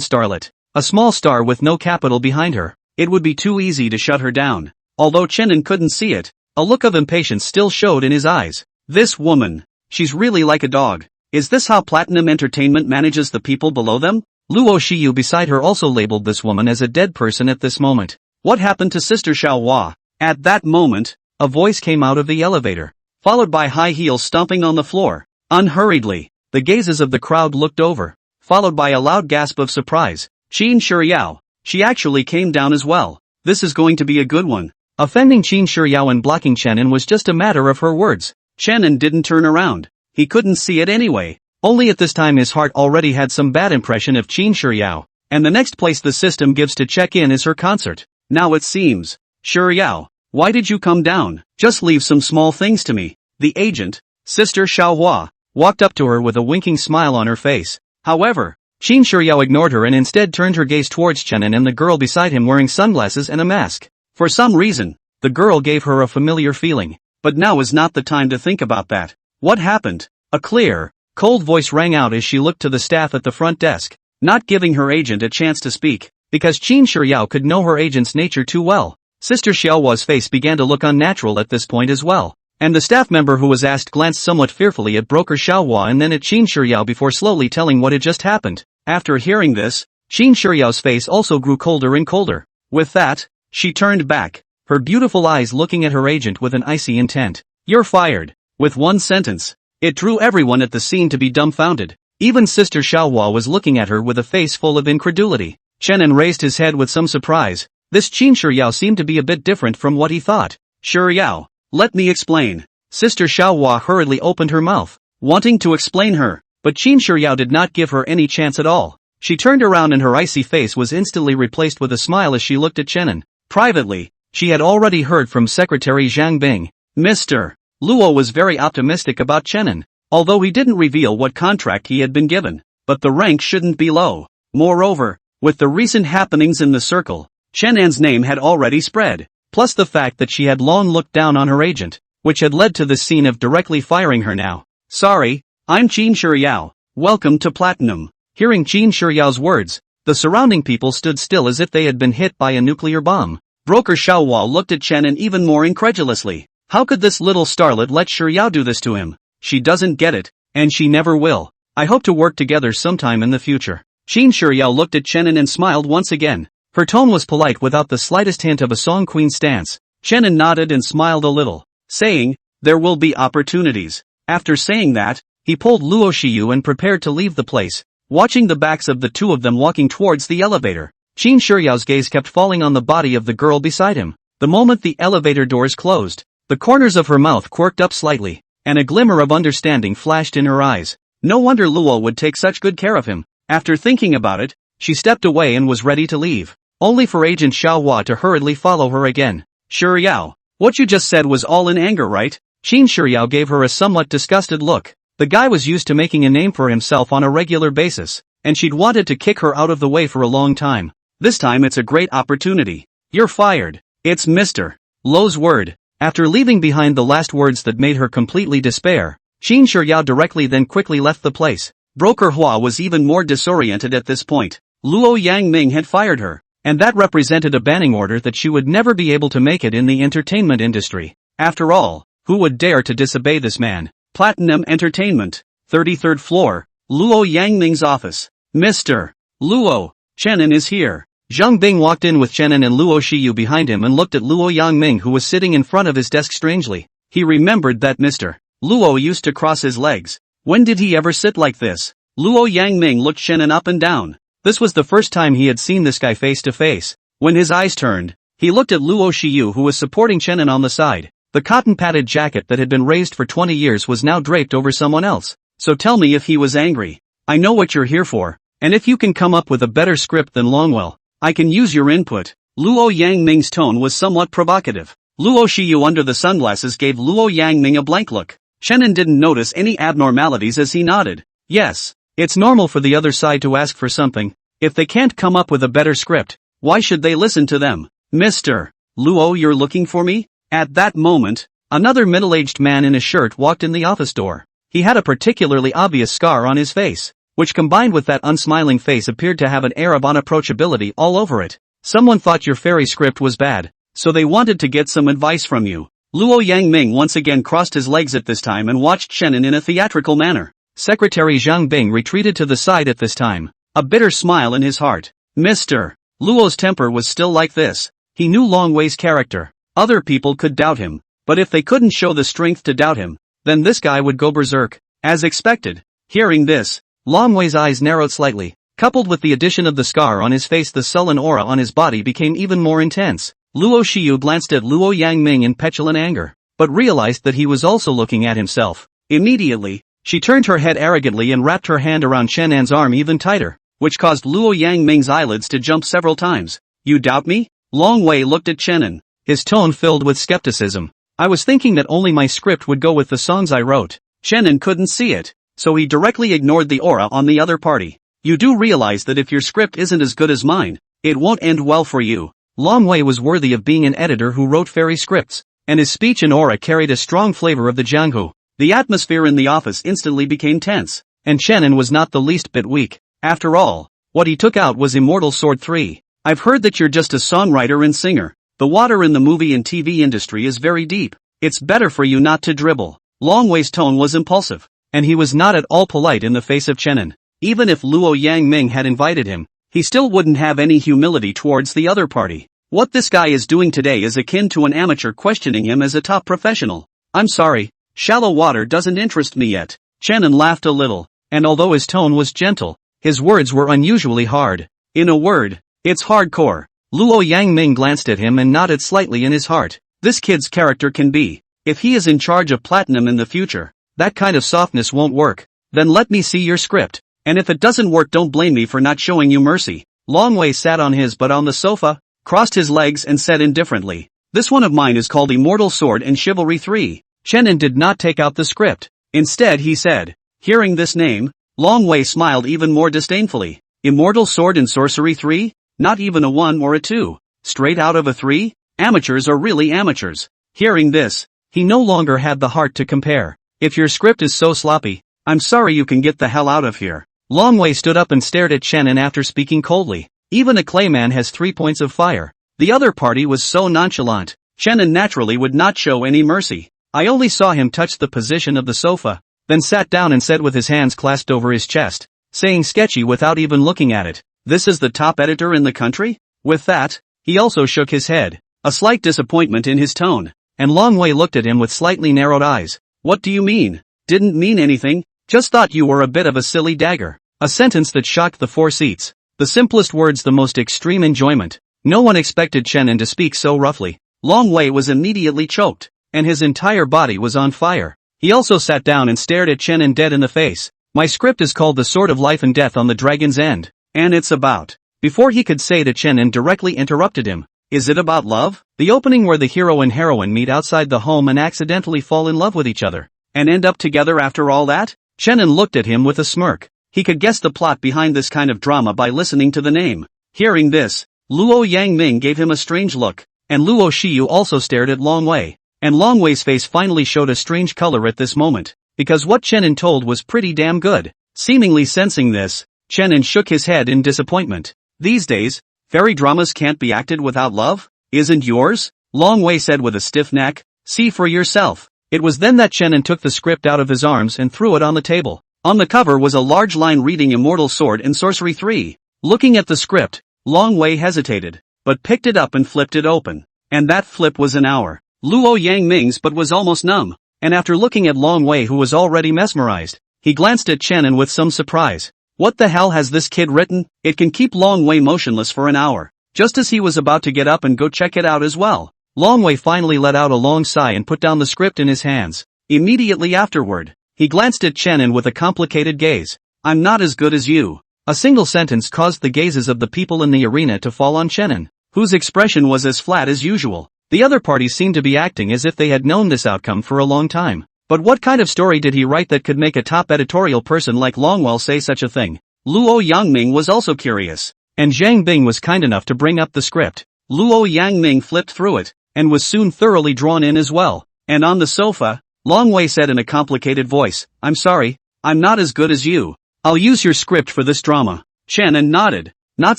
starlet, a small star with no capital behind her. It would be too easy to shut her down. Although Chenan couldn't see it, a look of impatience still showed in his eyes. This woman, she's really like a dog. Is this how Platinum Entertainment manages the people below them? Luo Shiyu beside her also labeled this woman as a dead person at this moment. What happened to Sister Xiaohua? At that moment, a voice came out of the elevator, followed by high heels stomping on the floor. Unhurriedly, the gazes of the crowd looked over, followed by a loud gasp of surprise. Qin Shiyao. She actually came down as well. This is going to be a good one. Offending Qin Shiyao and blocking Chenan was just a matter of her words. Chenan didn't turn around. He couldn't see it anyway. Only at this time his heart already had some bad impression of Qin Shiyao, and the next place the system gives to check in is her concert. Now it seems. Shiyao, why did you come down? Just leave some small things to me. The agent, Sister Xiaohua, walked up to her with a winking smile on her face. However, Qin Shiyao ignored her and instead turned her gaze towards Chenan and the girl beside him wearing sunglasses and a mask. For some reason, the girl gave her a familiar feeling. But now is not the time to think about that. What happened? A clear, cold voice rang out as she looked to the staff at the front desk, not giving her agent a chance to speak, because Qin Shiyao could know her agent's nature too well. Sister Xiaohua's face began to look unnatural at this point as well, and the staff member who was asked glanced somewhat fearfully at Broker Xiaohua and then at Qin Shiyao before slowly telling what had just happened. After hearing this, Qin Shiyao's face also grew colder and colder. With that, she turned back, her beautiful eyes looking at her agent with an icy intent. You're fired. With one sentence, it drew everyone at the scene to be dumbfounded. Even Sister Xiaohua was looking at her with a face full of incredulity. Chenan raised his head with some surprise. This Qin Shiyao seemed to be a bit different from what he thought. Shiyao, let me explain. Sister Xiaohua hurriedly opened her mouth, wanting to explain her, but Qin Shiyao did not give her any chance at all. She turned around and her icy face was instantly replaced with a smile as she looked at Chenan. Privately, she had already heard from Secretary Zhang Bing. Mr. Luo was very optimistic about Chenin, although he didn't reveal what contract he had been given. But the rank shouldn't be low. Moreover, with the recent happenings in the circle, Chenin's name had already spread, plus the fact that she had long looked down on her agent, which had led to the scene of directly firing her now. Sorry, I'm Qin Shiryao. Welcome to Platinum. Hearing Qin Shiryao's words, the surrounding people stood still as if they had been hit by a nuclear bomb. Broker Xiaohua looked at Chenin even more incredulously. How could this little starlet let Shiryao do this to him? She doesn't get it, and she never will. I hope to work together sometime in the future. Qin Shiryao looked at Chenin and smiled once again. Her tone was polite without the slightest hint of a Song Queen stance. Chenin nodded and smiled a little, saying, there will be opportunities. After saying that, he pulled Luo Shiyu and prepared to leave the place, watching the backs of the two of them walking towards the elevator. Qin Shiryao's gaze kept falling on the body of the girl beside him. The moment the elevator doors closed, the corners of her mouth quirked up slightly, and a glimmer of understanding flashed in her eyes. No wonder Luo would take such good care of him. After thinking about it, she stepped away and was ready to leave, only for Agent Xiaohua to hurriedly follow her again. Shiryao, what you just said was all in anger, right? Qin Shiryao gave her a somewhat disgusted look. The guy was used to making a name for himself on a regular basis, and she'd wanted to kick her out of the way for a long time. This time it's a great opportunity. You're fired. It's Mr. Lo's word. After leaving behind the last words that made her completely despair, Qin Shiryao directly then quickly left the place. Broker Hua was even more disoriented at this point. Luo Yangming had fired her, and that represented a banning order that she would never be able to make it in the entertainment industry. After all, who would dare to disobey this man? Platinum Entertainment, 33rd floor, Luo Yangming's office. Mr. Luo, Chenin is here. Zhang Bing walked in with Chenin and Luo Shiyu behind him and looked at Luo Yangming, who was sitting in front of his desk strangely. He remembered that Mr. Luo used to cross his legs. When did he ever sit like this? Luo Yangming looked Chenin up and down. This was the first time he had seen this guy face to face. When his eyes turned, he looked at Luo Shiyu, who was supporting Chenin on the side. The cotton-padded jacket that had been raised for 20 years was now draped over someone else. So tell me if he was angry. I know what you're here for, and if you can come up with a better script than Longwell, I can use your input. Luo Yangming's tone was somewhat provocative. Luo Shiyu under the sunglasses gave Luo Yangming a blank look. Chenin didn't notice any abnormalities as he nodded. Yes, it's normal for the other side to ask for something. If they can't come up with a better script, why should they listen to them? Mr. Luo, you're looking for me? At that moment, another middle-aged man in a shirt walked in the office door. He had a particularly obvious scar on his face, which combined with that unsmiling face appeared to have an air of unapproachability all over it. Someone thought your fairy script was bad, so they wanted to get some advice from you. Luo Yangming once again crossed his legs at this time and watched Chenin in a theatrical manner. Secretary Zhang Bing retreated to the side at this time, a bitter smile in his heart. Mr. Luo's temper was still like this. He knew Longwei's character. Other people could doubt him, but if they couldn't show the strength to doubt him, then this guy would go berserk. As expected. Hearing this, Longwei's eyes narrowed slightly. Coupled with the addition of the scar on his face, the sullen aura on his body became even more intense. Luo Shiyu glanced at Luo Yangming in petulant anger, but realized that he was also looking at himself. Immediately, she turned her head arrogantly and wrapped her hand around Chenin's arm even tighter, which caused Luo Yangming's eyelids to jump several times. You doubt me? Longwei looked at Chenin, his tone filled with skepticism. I was thinking that only my script would go with the songs I wrote. Chenin couldn't see it, so he directly ignored the aura on the other party. You do realize that if your script isn't as good as mine, it won't end well for you. Longwei was worthy of being an editor who wrote fairy scripts, and his speech and aura carried a strong flavor of the Jianghu. The atmosphere in the office instantly became tense, and Chenin was not the least bit weak. After all, what he took out was Immortal Sword 3. I've heard that you're just a songwriter and singer. The water in the movie and TV industry is very deep. It's better for you not to dribble. Longwei's tone was impulsive, and he was not at all polite in the face of Chenin. Even if Luo Yangming had invited him, he still wouldn't have any humility towards the other party. What this guy is doing today is akin to an amateur questioning him as a top professional. I'm sorry, shallow water doesn't interest me yet. Chenin laughed a little, and although his tone was gentle, his words were unusually hard. In a word, it's hardcore. Luo Yangming glanced at him and nodded slightly in his heart. This kid's character can be. If he is in charge of Platinum in the future, that kind of softness won't work. Then let me see your script. And if it doesn't work, don't blame me for not showing you mercy. Longwei sat on his butt on the sofa, crossed his legs and said indifferently, this one of mine is called Immortal Sword and Chivalry 3. Chenin did not take out the script. Instead he said, hearing this name, Long Wei smiled even more disdainfully. Immortal Sword and Sorcery 3? Not even a 1 or a 2. Straight out of a 3? Amateurs are really amateurs. Hearing this, he no longer had the heart to compare. If your script is so sloppy, I'm sorry, you can get the hell out of here. Long Wei stood up and stared at Chenin after speaking coldly. Even a clayman has 3 points of fire. The other party was so nonchalant. Chenin naturally would not show any mercy. I only saw him touch the position of the sofa, then sat down and said with his hands clasped over his chest, saying sketchy without even looking at it, "This is the top editor in the country?" With that, he also shook his head, a slight disappointment in his tone, and Long Wei looked at him with slightly narrowed eyes. "What do you mean?" "Didn't mean anything, just thought you were a bit of a silly dagger." A sentence that shocked the 4 seats. The simplest words, the most extreme enjoyment. No one expected Chenin to speak so roughly. Long Wei was immediately choked, and his entire body was on fire. He also sat down and stared at Chenin dead in the face. "My script is called The Sword of Life and Death on the Dragon's End, and it's about..." Before he could say that, Chenin directly interrupted him. "Is it about love? The opening where the hero and heroine meet outside the home and accidentally fall in love with each other, and end up together after all that?" Chenin looked at him with a smirk. He could guess the plot behind this kind of drama by listening to the name. Hearing this, Luo Yangming gave him a strange look, and Luo Shiyu also stared at Long Wei. And Long Wei's face finally showed a strange color at this moment, because what Chenin told was pretty damn good. Seemingly sensing this, Chenin shook his head in disappointment. "These days, fairy dramas can't be acted without love? Isn't yours?" Long Wei said with a stiff neck. "See for yourself." It was then that Chenin took the script out of his arms and threw it on the table. On the cover was a large line reading Immortal Sword and Sorcery 3. Looking at the script, Long Wei hesitated, but picked it up and flipped it open. And that flip was an hour. Luo Yangming's but was almost numb, and after looking at Long Wei, who was already mesmerized, he glanced at Chenin with some surprise. What the hell has this kid written? It can keep Long Wei motionless for an hour. Just as he was about to get up and go check it out as well, Long Wei finally let out a long sigh and put down the script in his hands. Immediately afterward, he glanced at Chenin with a complicated gaze. "I'm not as good as you." A single sentence caused the gazes of the people in the arena to fall on Chenin, whose expression was as flat as usual. The other parties seemed to be acting as if they had known this outcome for a long time. But what kind of story did he write that could make a top editorial person like Longwell say such a thing? Luo Yangming was also curious, and Zhang Bing was kind enough to bring up the script. Luo Yangming flipped through it, and was soon thoroughly drawn in as well. And on the sofa, Long Wei said in a complicated voice, "I'm sorry, I'm not as good as you. I'll use your script for this drama." Chenin nodded, not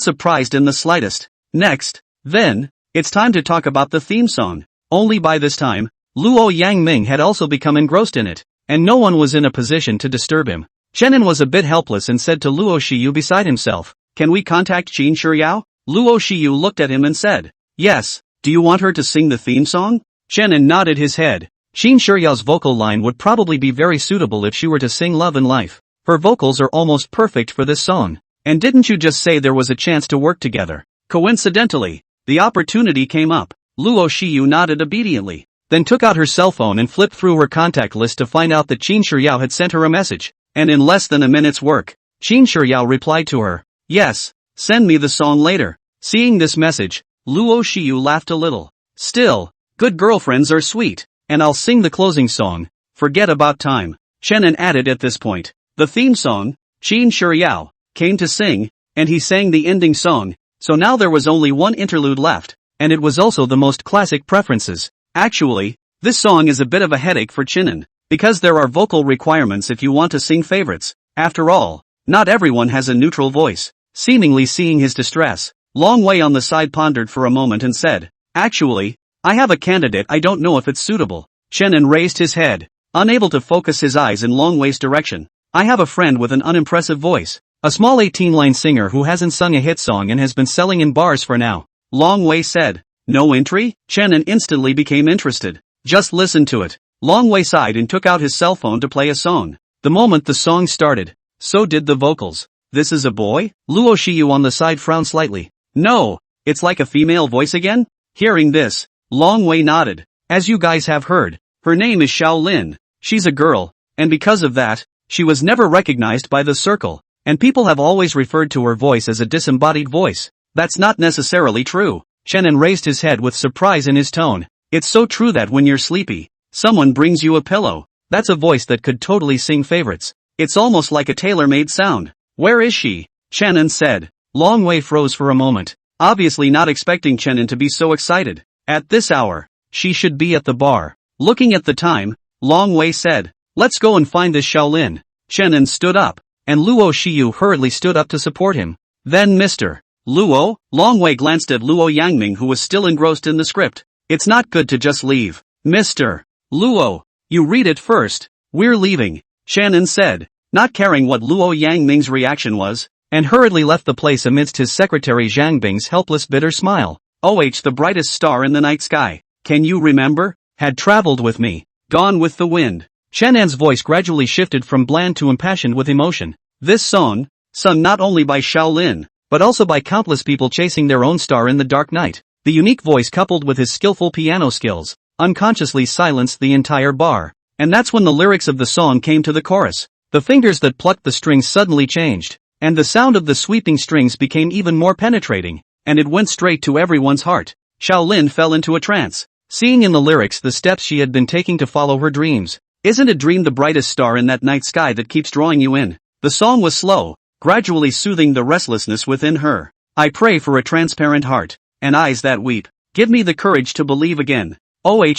surprised in the slightest. Next, then, it's time to talk about the theme song. Only by this time, Luo Yangming had also become engrossed in it, and no one was in a position to disturb him. Chenin was a bit helpless and said to Luo Shiyu beside himself, "Can we contact Qin Shiyao?" Luo Shiyu looked at him and said, "Yes, do you want her to sing the theme song?" Chenin nodded his head. Qin Shiyao's vocal line would probably be very suitable if she were to sing Love and Life. Her vocals are almost perfect for this song. And didn't you just say there was a chance to work together? Coincidentally, the opportunity came up. Luo Shiyu nodded obediently, then took out her cell phone and flipped through her contact list to find out that Qin Shiyao had sent her a message. And in less than a minute's work, Qin Shiyao replied to her, "Yes, send me the song later." Seeing this message, Luo Shiyu laughed a little. "Still, good girlfriends are sweet. And I'll sing the closing song, Forget About Time," Chenin added at this point. The theme song, Qin Shiyao, came to sing, and he sang the ending song, so now there was only one interlude left, and it was also the most classic preferences. Actually, this song is a bit of a headache for Chenin, because there are vocal requirements if you want to sing favorites. After all, not everyone has a neutral voice. Seemingly seeing his distress, Long Wei on the side pondered for a moment and said, "Actually, I have a candidate. I don't know if it's suitable." Chenin raised his head, unable to focus his eyes in Long Wei's direction. "I have a friend with an unimpressive voice. A small 18-line singer who hasn't sung a hit song and has been selling in bars for now," Long Wei said. "No entry?" Chenin instantly became interested. "Just listen to it." Long Wei sighed and took out his cell phone to play a song. The moment the song started, so did the vocals. "This is a boy?" Luo Shiyu on the side frowned slightly. "No, it's like a female voice again?" Hearing this, Long Wei nodded. "As you guys have heard, her name is Shaolin. She's a girl, and because of that, she was never recognized by the circle, and people have always referred to her voice as a disembodied voice. That's not necessarily true." Chenin raised his head with surprise in his tone. "It's so true that when you're sleepy, Someone brings you a pillow. That's a voice that could totally sing favorites. It's almost like a tailor-made sound. Where is she? Chenin said. Long Wei froze for a moment, obviously not expecting Chenin to be so excited. At this hour, she should be at the bar. Looking at the time, Long Wei said, let's go and find this Shaolin. Chenin stood up, and Luo Shiyu hurriedly stood up to support him. Then Mr. Luo, Long Wei glanced at Luo Yangming who was still engrossed in the script. It's not good to just leave. Mr. Luo, you read it first. We're leaving, Shannon said, not caring what Luo Yangming's reaction was, and hurriedly left the place amidst his secretary Zhang Bing's helpless bitter smile. The brightest star in the night sky, can you remember? Had traveled with me, gone with the wind. Shannon's voice gradually shifted from bland to impassioned with emotion. This song, sung not only by Shaolin, but also by countless people chasing their own star in the dark night. The unique voice coupled with his skillful piano skills, unconsciously silenced the entire bar. And that's when the lyrics of the song came to the chorus. The fingers that plucked the strings suddenly changed, and the sound of the sweeping strings became even more penetrating, and it went straight to everyone's heart. Shaolin fell into a trance, seeing in the lyrics the steps she had been taking to follow her dreams. Isn't a dream the brightest star in that night sky that keeps drawing you in? The song was slow, gradually soothing the restlessness within her. I pray for a transparent heart, and eyes that weep. Give me the courage to believe again.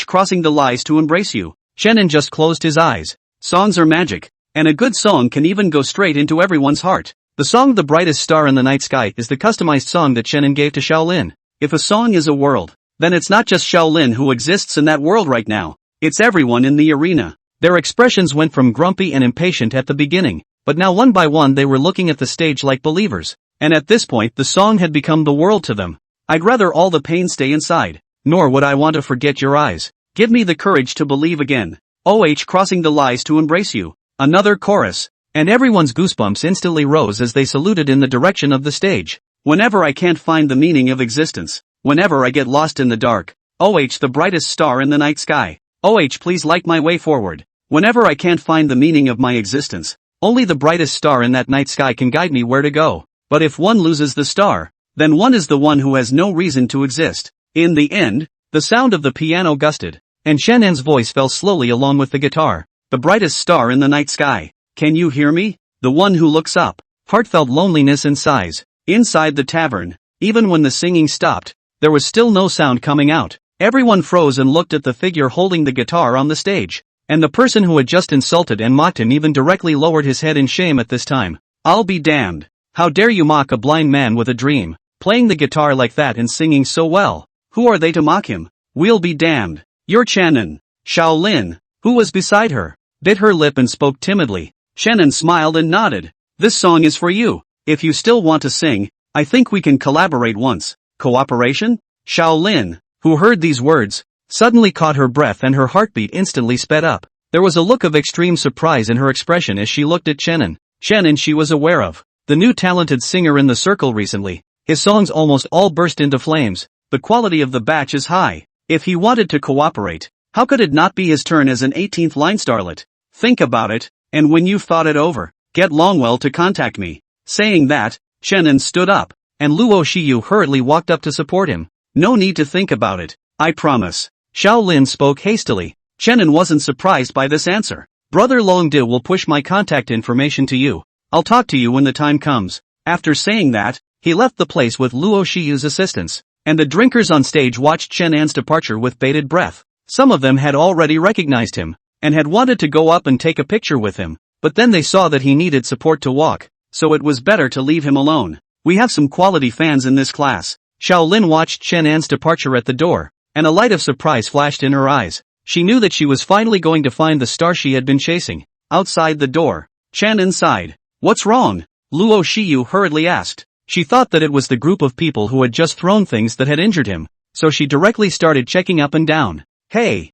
Crossing the lies to embrace you. Shannon just closed his eyes. Songs are magic, and a good song can even go straight into everyone's heart. The song The Brightest Star in the Night Sky is the customized song that Shannon gave to Shaolin. If a song is a world, then it's not just Shaolin who exists in that world right now. It's everyone in the arena. Their expressions went from grumpy and impatient at the beginning, but now one by one they were looking at the stage like believers. And at this point the song had become the world to them. I'd rather all the pain stay inside, nor would I want to forget your eyes. Give me the courage to believe again. Crossing the lies to embrace you. Another chorus, and everyone's goosebumps instantly rose as they saluted in the direction of the stage. Whenever I can't find the meaning of existence, whenever I get lost in the dark, the brightest star in the night sky. Please light my way forward. Whenever I can't find the meaning of my existence, only the brightest star in that night sky can guide me where to go. But if one loses the star, then one is the one who has no reason to exist. In the end, the sound of the piano gusted, and Shannon's voice fell slowly along with the guitar. The brightest star in the night sky. Can you hear me? The one who looks up. Heartfelt loneliness and sighs. Inside the tavern, even when the singing stopped, there was still no sound coming out. Everyone froze and looked at the figure holding the guitar on the stage. And the person who had just insulted and mocked him even directly lowered his head in shame at this time. I'll be damned. How dare you mock a blind man with a dream, playing the guitar like that and singing so well. Who are they to mock him? We'll be damned. You're Shannon. Shaolin, who was beside her, bit her lip and spoke timidly. Shannon smiled and nodded. This song is for you. If you still want to sing, I think we can collaborate once. Cooperation? Shaolin, who heard these words, suddenly caught her breath and her heartbeat instantly sped up. There was a look of extreme surprise in her expression as she looked at Shannon. Shannon she was aware of, the new talented singer in the circle recently. His songs almost all burst into flames. The quality of the batch is high. If he wanted to cooperate, how could it not be his turn as an 18th line starlet? Think about it, and when you've thought it over, get Longwell to contact me. Saying that, Shannon stood up, and Luo Shiyu hurriedly walked up to support him. No need to think about it, I promise. Shaolin spoke hastily. Shannon wasn't surprised by this answer. Brother Longdi will push my contact information to you. I'll talk to you when the time comes. After saying that, he left the place with Luo Shiyu's assistance, and the drinkers on stage watched Shannon's departure with bated breath. Some of them had already recognized him, and had wanted to go up and take a picture with him, but then they saw that he needed support to walk, so it was better to leave him alone. We have some quality fans in this class. Shaolin watched Shannon's departure at the door, and a light of surprise flashed in her eyes. She knew that she was finally going to find the star she had been chasing. Outside the door, Shannon sighed. What's wrong? Luo Shiyu hurriedly asked. She thought that it was the group of people who had just thrown things that had injured him, so she directly started checking up and down. Hey,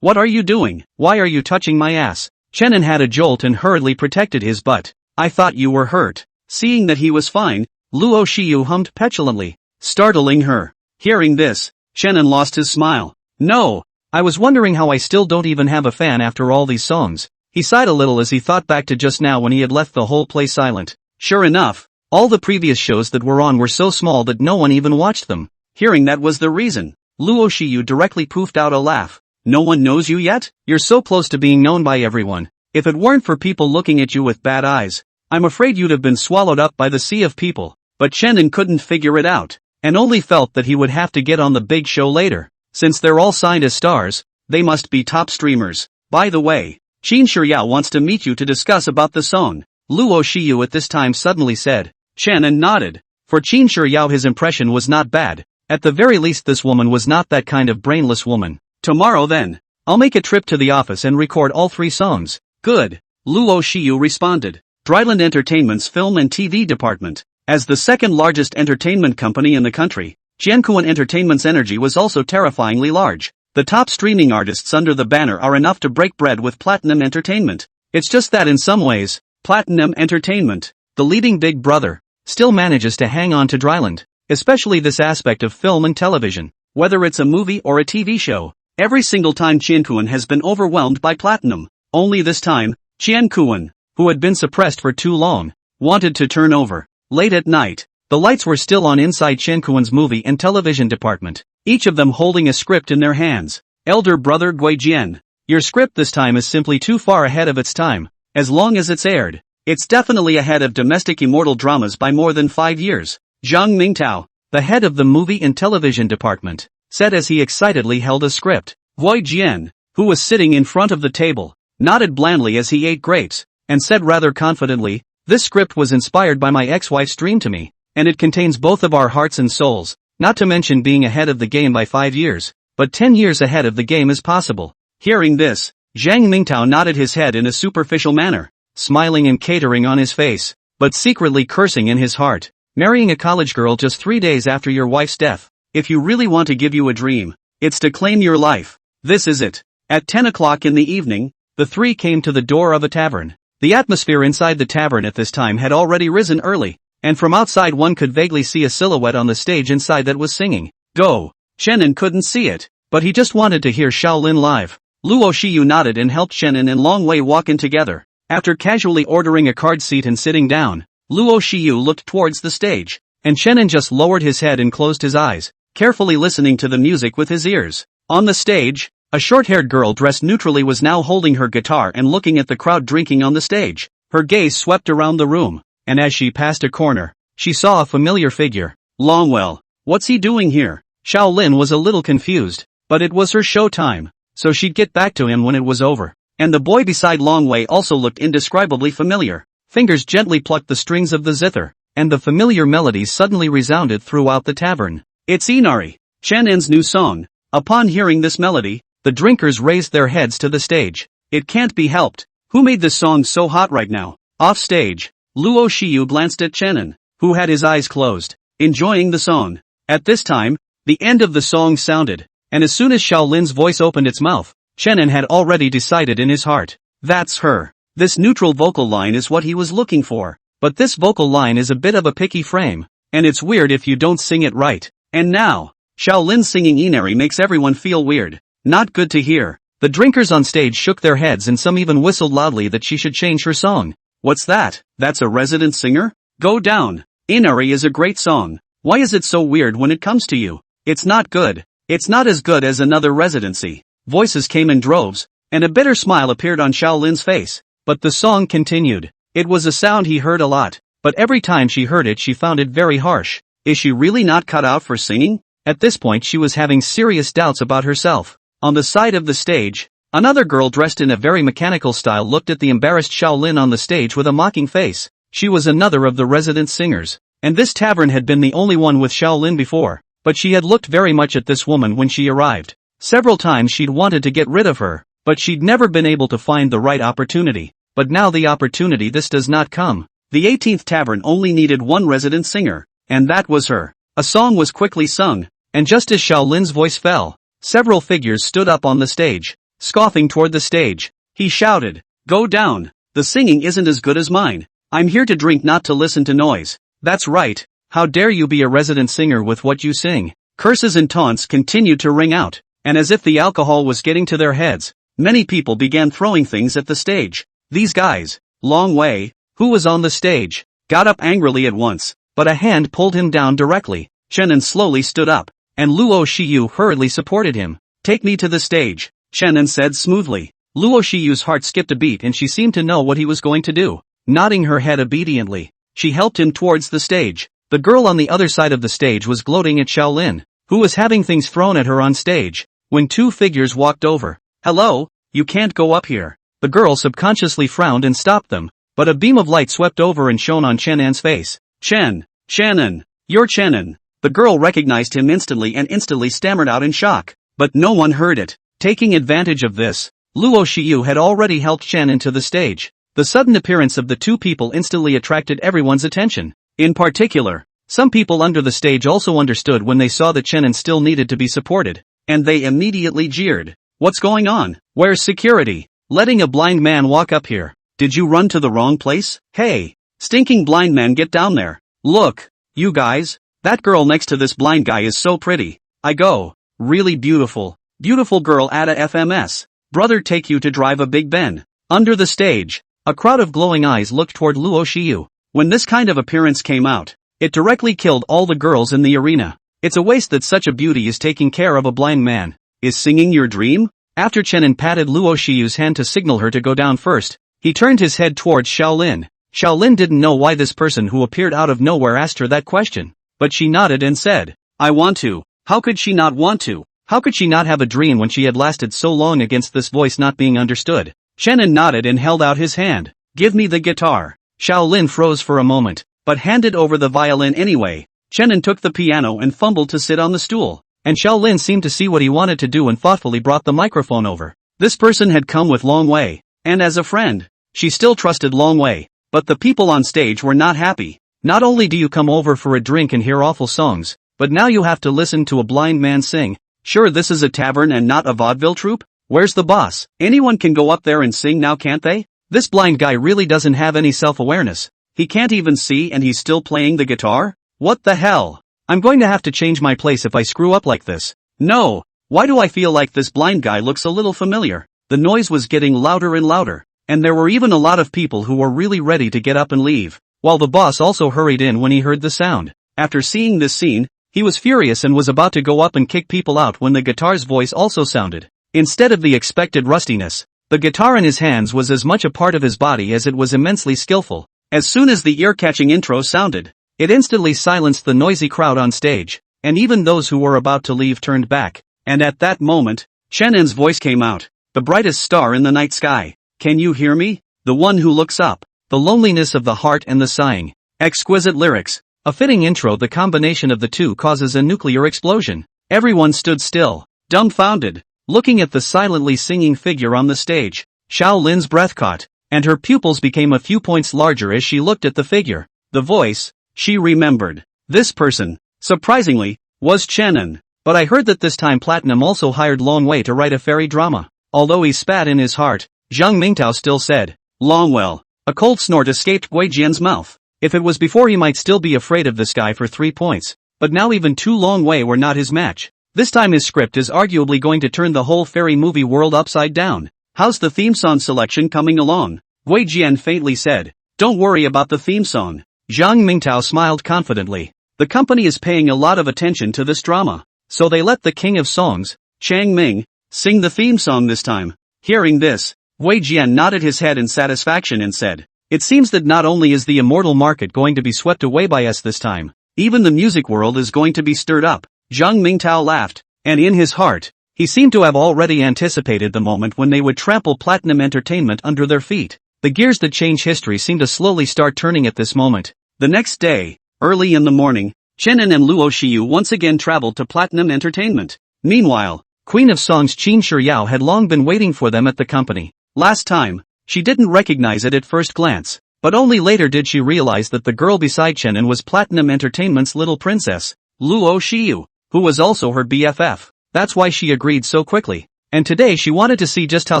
what are you doing? Why are you touching my ass? Shannon had a jolt and hurriedly protected his butt. I thought you were hurt. Seeing that he was fine, Luo Shiyu hummed petulantly, startling her. Hearing this, Shannon lost his smile. No, I was wondering how I still don't even have a fan after all these songs. He sighed a little as he thought back to just now when he had left the whole place silent. Sure enough, all the previous shows that were on were so small that no one even watched them. Hearing that was the reason, Luo Shiyu directly poofed out a laugh. No one knows you yet? You're so close to being known by everyone. If it weren't for people looking at you with bad eyes, I'm afraid you'd have been swallowed up by the sea of people. But Chenin couldn't figure it out, and only felt that he would have to get on the big show later. Since they're all signed as stars, they must be top streamers. By the way, Qin Shiyao wants to meet you to discuss about the song. Luo Shiyu at this time suddenly said. Chenin nodded. For Qin Shiyao his impression was not bad. At the very least this woman was not that kind of brainless woman. Tomorrow then. I'll make a trip to the office and record all 3 songs. Good. Luo Shiyu responded. Dryland Entertainment's film and TV department. As the second largest entertainment company in the country, Jiankuan Entertainment's energy was also terrifyingly large. The top streaming artists under the banner are enough to break bread with Platinum Entertainment. It's just that in some ways, Platinum Entertainment, the leading big brother, still manages to hang on to Dryland, especially this aspect of film and television. Whether it's a movie or a TV show, every single time Jiankuan has been overwhelmed by Platinum. Only this time, Jiankuan, who had been suppressed for too long, wanted to turn over. Late at night, the lights were still on inside Jiankuan's movie and television department, each of them holding a script in their hands. Elder brother Guijian, your script this time is simply too far ahead of its time. As long as it's aired, it's definitely ahead of domestic immortal dramas by more than 5 years. Zhang Mingtao, the head of the movie and television department, said as he excitedly held a script. Guijian, who was sitting in front of the table, nodded blandly as he ate grapes, and said rather confidently, this script was inspired by my ex-wife's dream to me, and it contains both of our hearts and souls, not to mention being ahead of the game by 5 years, but 10 years ahead of the game is possible. Hearing this, Zhang Mingtao nodded his head in a superficial manner, smiling and catering on his face, but secretly cursing in his heart. Marrying a college girl just 3 days after your wife's death. If you really want to give you a dream, it's to claim your life. This is it. At 10 o'clock in the evening, the 3 came to the door of a tavern. The atmosphere inside the tavern at this time had already risen early, and from outside one could vaguely see a silhouette on the stage inside that was singing. Go! Chenin couldn't see it, but he just wanted to hear Shaolin live. Luo Shiyu nodded and helped Chenin and Long Wei walk in together. After casually ordering a card seat and sitting down, Luo Shiyu looked towards the stage, and Chenin just lowered his head and closed his eyes, carefully listening to the music with his ears. On the stage, a short-haired girl dressed neutrally was now holding her guitar and looking at the crowd drinking on the stage. Her gaze swept around the room, and as she passed a corner, she saw a familiar figure. Longwell, what's he doing here? Shaolin was a little confused, but it was her show time, so she'd get back to him when it was over. And the boy beside Longwei also looked indescribably familiar. Fingers gently plucked the strings of the zither, and the familiar melodies suddenly resounded throughout the tavern. It's Inari, Chenin's new song. Upon hearing this melody, the drinkers raised their heads to the stage. It can't be helped. Who made this song so hot right now? Off stage, Luo Shiyu glanced at Chenin, who had his eyes closed, enjoying the song. At this time, the end of the song sounded, and as soon as Shaolin's voice opened its mouth, Chenin had already decided in his heart. That's her. This neutral vocal line is what he was looking for. But this vocal line is a bit of a picky frame, and it's weird if you don't sing it right. And now, Shaolin singing Inari makes everyone feel weird. Not good to hear. The drinkers on stage shook their heads and some even whistled loudly that she should change her song. What's that? That's a resident singer? Go down. Inari is a great song. Why is it so weird when it comes to you? It's not good. It's not as good as another residency. Voices came in droves, and a bitter smile appeared on Shaolin's face. But the song continued. It was a sound he heard a lot, but every time she heard it she found it very harsh. Is she really not cut out for singing? At this point she was having serious doubts about herself. On the side of the stage, another girl dressed in a very mechanical style looked at the embarrassed Shaolin on the stage with a mocking face. She was another of the resident singers, and this tavern had been the only one with Shaolin before, but she had looked very much at this woman when she arrived. Several times she'd wanted to get rid of her, but she'd never been able to find the right opportunity. But now the opportunity this does not come. The 18th tavern only needed one resident singer, and that was her. A song was quickly sung, and just as Shaolin's voice fell, several figures stood up on the stage, scoffing toward the stage. He shouted, "Go down, the singing isn't as good as mine. I'm here to drink, not to listen to noise." That's right, how dare you be a resident singer with what you sing? Curses and taunts continued to ring out, and as if the alcohol was getting to their heads, many people began throwing things at the stage. These guys, Long Wei, who was on the stage, got up angrily at once, but a hand pulled him down directly. Chenin slowly stood up, and Luo Shiyu hurriedly supported him. "Take me to the stage." Chen said smoothly. Luo Shiyu's heart skipped a beat and she seemed to know what he was going to do. Nodding her head obediently, she helped him towards the stage. The girl on the other side of the stage was gloating at Shaolin, who was having things thrown at her on stage, when two figures walked over. Hello, you can't go up here. The girl subconsciously frowned and stopped them, but a beam of light swept over and shone on Chenan's face. Chenan, you're Chenan. The girl recognized him instantly and instantly stammered out in shock, but no one heard it. Taking advantage of this, Luo Shiyu had already helped Chen to the stage. The sudden appearance of the two people instantly attracted everyone's attention. In particular, some people under the stage also understood when they saw that Chenan still needed to be supported, and they immediately jeered. What's going on? Where's security? Letting a blind man walk up here. Did you run to the wrong place? Hey, stinking blind man, get down there. Look, you guys, that girl next to this blind guy is so pretty. I go, really beautiful. Beautiful girl at a FMS. Brother take you to drive a Big Ben. Under the stage, a crowd of glowing eyes looked toward Luo Shiyu. When this kind of appearance came out, it directly killed all the girls in the arena. It's a waste that such a beauty is taking care of a blind man. Is singing your dream? After Chenan patted Luo Shiyu's hand to signal her to go down first, he turned his head towards Shaolin. Shaolin didn't know why this person who appeared out of nowhere asked her that question, but she nodded and said, I want to. How could she not want to? How could she not have a dream when she had lasted so long against this voice not being understood? Chenan nodded and held out his hand. Give me the guitar. Shaolin froze for a moment, but handed over the violin anyway. Chenan took the piano and fumbled to sit on the stool, and Shaolin seemed to see what he wanted to do and thoughtfully brought the microphone over. This person had come with Long Wei, and as a friend, she still trusted Long Wei, but the people on stage were not happy. Not only do you come over for a drink and hear awful songs, but now you have to listen to a blind man sing. Sure, this is a tavern and not a vaudeville troupe? Where's the boss? Anyone can go up there and sing now, can't they? This blind guy really doesn't have any self-awareness. He can't even see and he's still playing the guitar? What the hell? I'm going to have to change my place if I screw up like this. No, why do I feel like this blind guy looks a little familiar? The noise was getting louder and louder, and there were even a lot of people who were really ready to get up and leave, while the boss also hurried in when he heard the sound. After seeing this scene, he was furious and was about to go up and kick people out when the guitar's voice also sounded. Instead of the expected rustiness, the guitar in his hands was as much a part of his body as it was immensely skillful. As soon as the ear-catching intro sounded, it instantly silenced the noisy crowd on stage, and even those who were about to leave turned back. And at that moment, Chenan's voice came out, the brightest star in the night sky. Can you hear me? The one who looks up. The loneliness of the heart and the sighing. Exquisite lyrics. A fitting intro. The combination of the two causes a nuclear explosion. Everyone stood still, dumbfounded, looking at the silently singing figure on the stage. Shaolin's breath caught, and her pupils became a few points larger as she looked at the figure. The voice, she remembered. This person, surprisingly, was Chenan. But I heard that this time Platinum also hired Long Wei to write a fairy drama. Although he spat in his heart, Zhang Mingtao still said, Longwell. A cold snort escaped Wei Jian's mouth. If it was before, he might still be afraid of this guy for 3 points, but now even 2 Long Wei were not his match. This time his script is arguably going to turn the whole fairy movie world upside down. How's the theme song selection coming along? Wei Jian faintly said. Don't worry about the theme song. Zhang Mingtao smiled confidently. The company is paying a lot of attention to this drama, so they let the king of songs, Chang Ming, sing the theme song this time. Hearing this, Wei Jian nodded his head in satisfaction and said, it seems that not only is the immortal market going to be swept away by us this time, even the music world is going to be stirred up. Zhang Mingtao laughed, and in his heart, he seemed to have already anticipated the moment when they would trample Platinum Entertainment under their feet. The gears that change history seemed to slowly start turning at this moment. The next day, early in the morning, Chenan and Luo Shiyu once again traveled to Platinum Entertainment. Meanwhile, Queen of Songs Qin Shiyao had long been waiting for them at the company. Last time, she didn't recognize it at first glance, but only later did she realize that the girl beside Chenan was Platinum Entertainment's little princess, Luo Shiyu, who was also her BFF. That's why she agreed so quickly. And today she wanted to see just how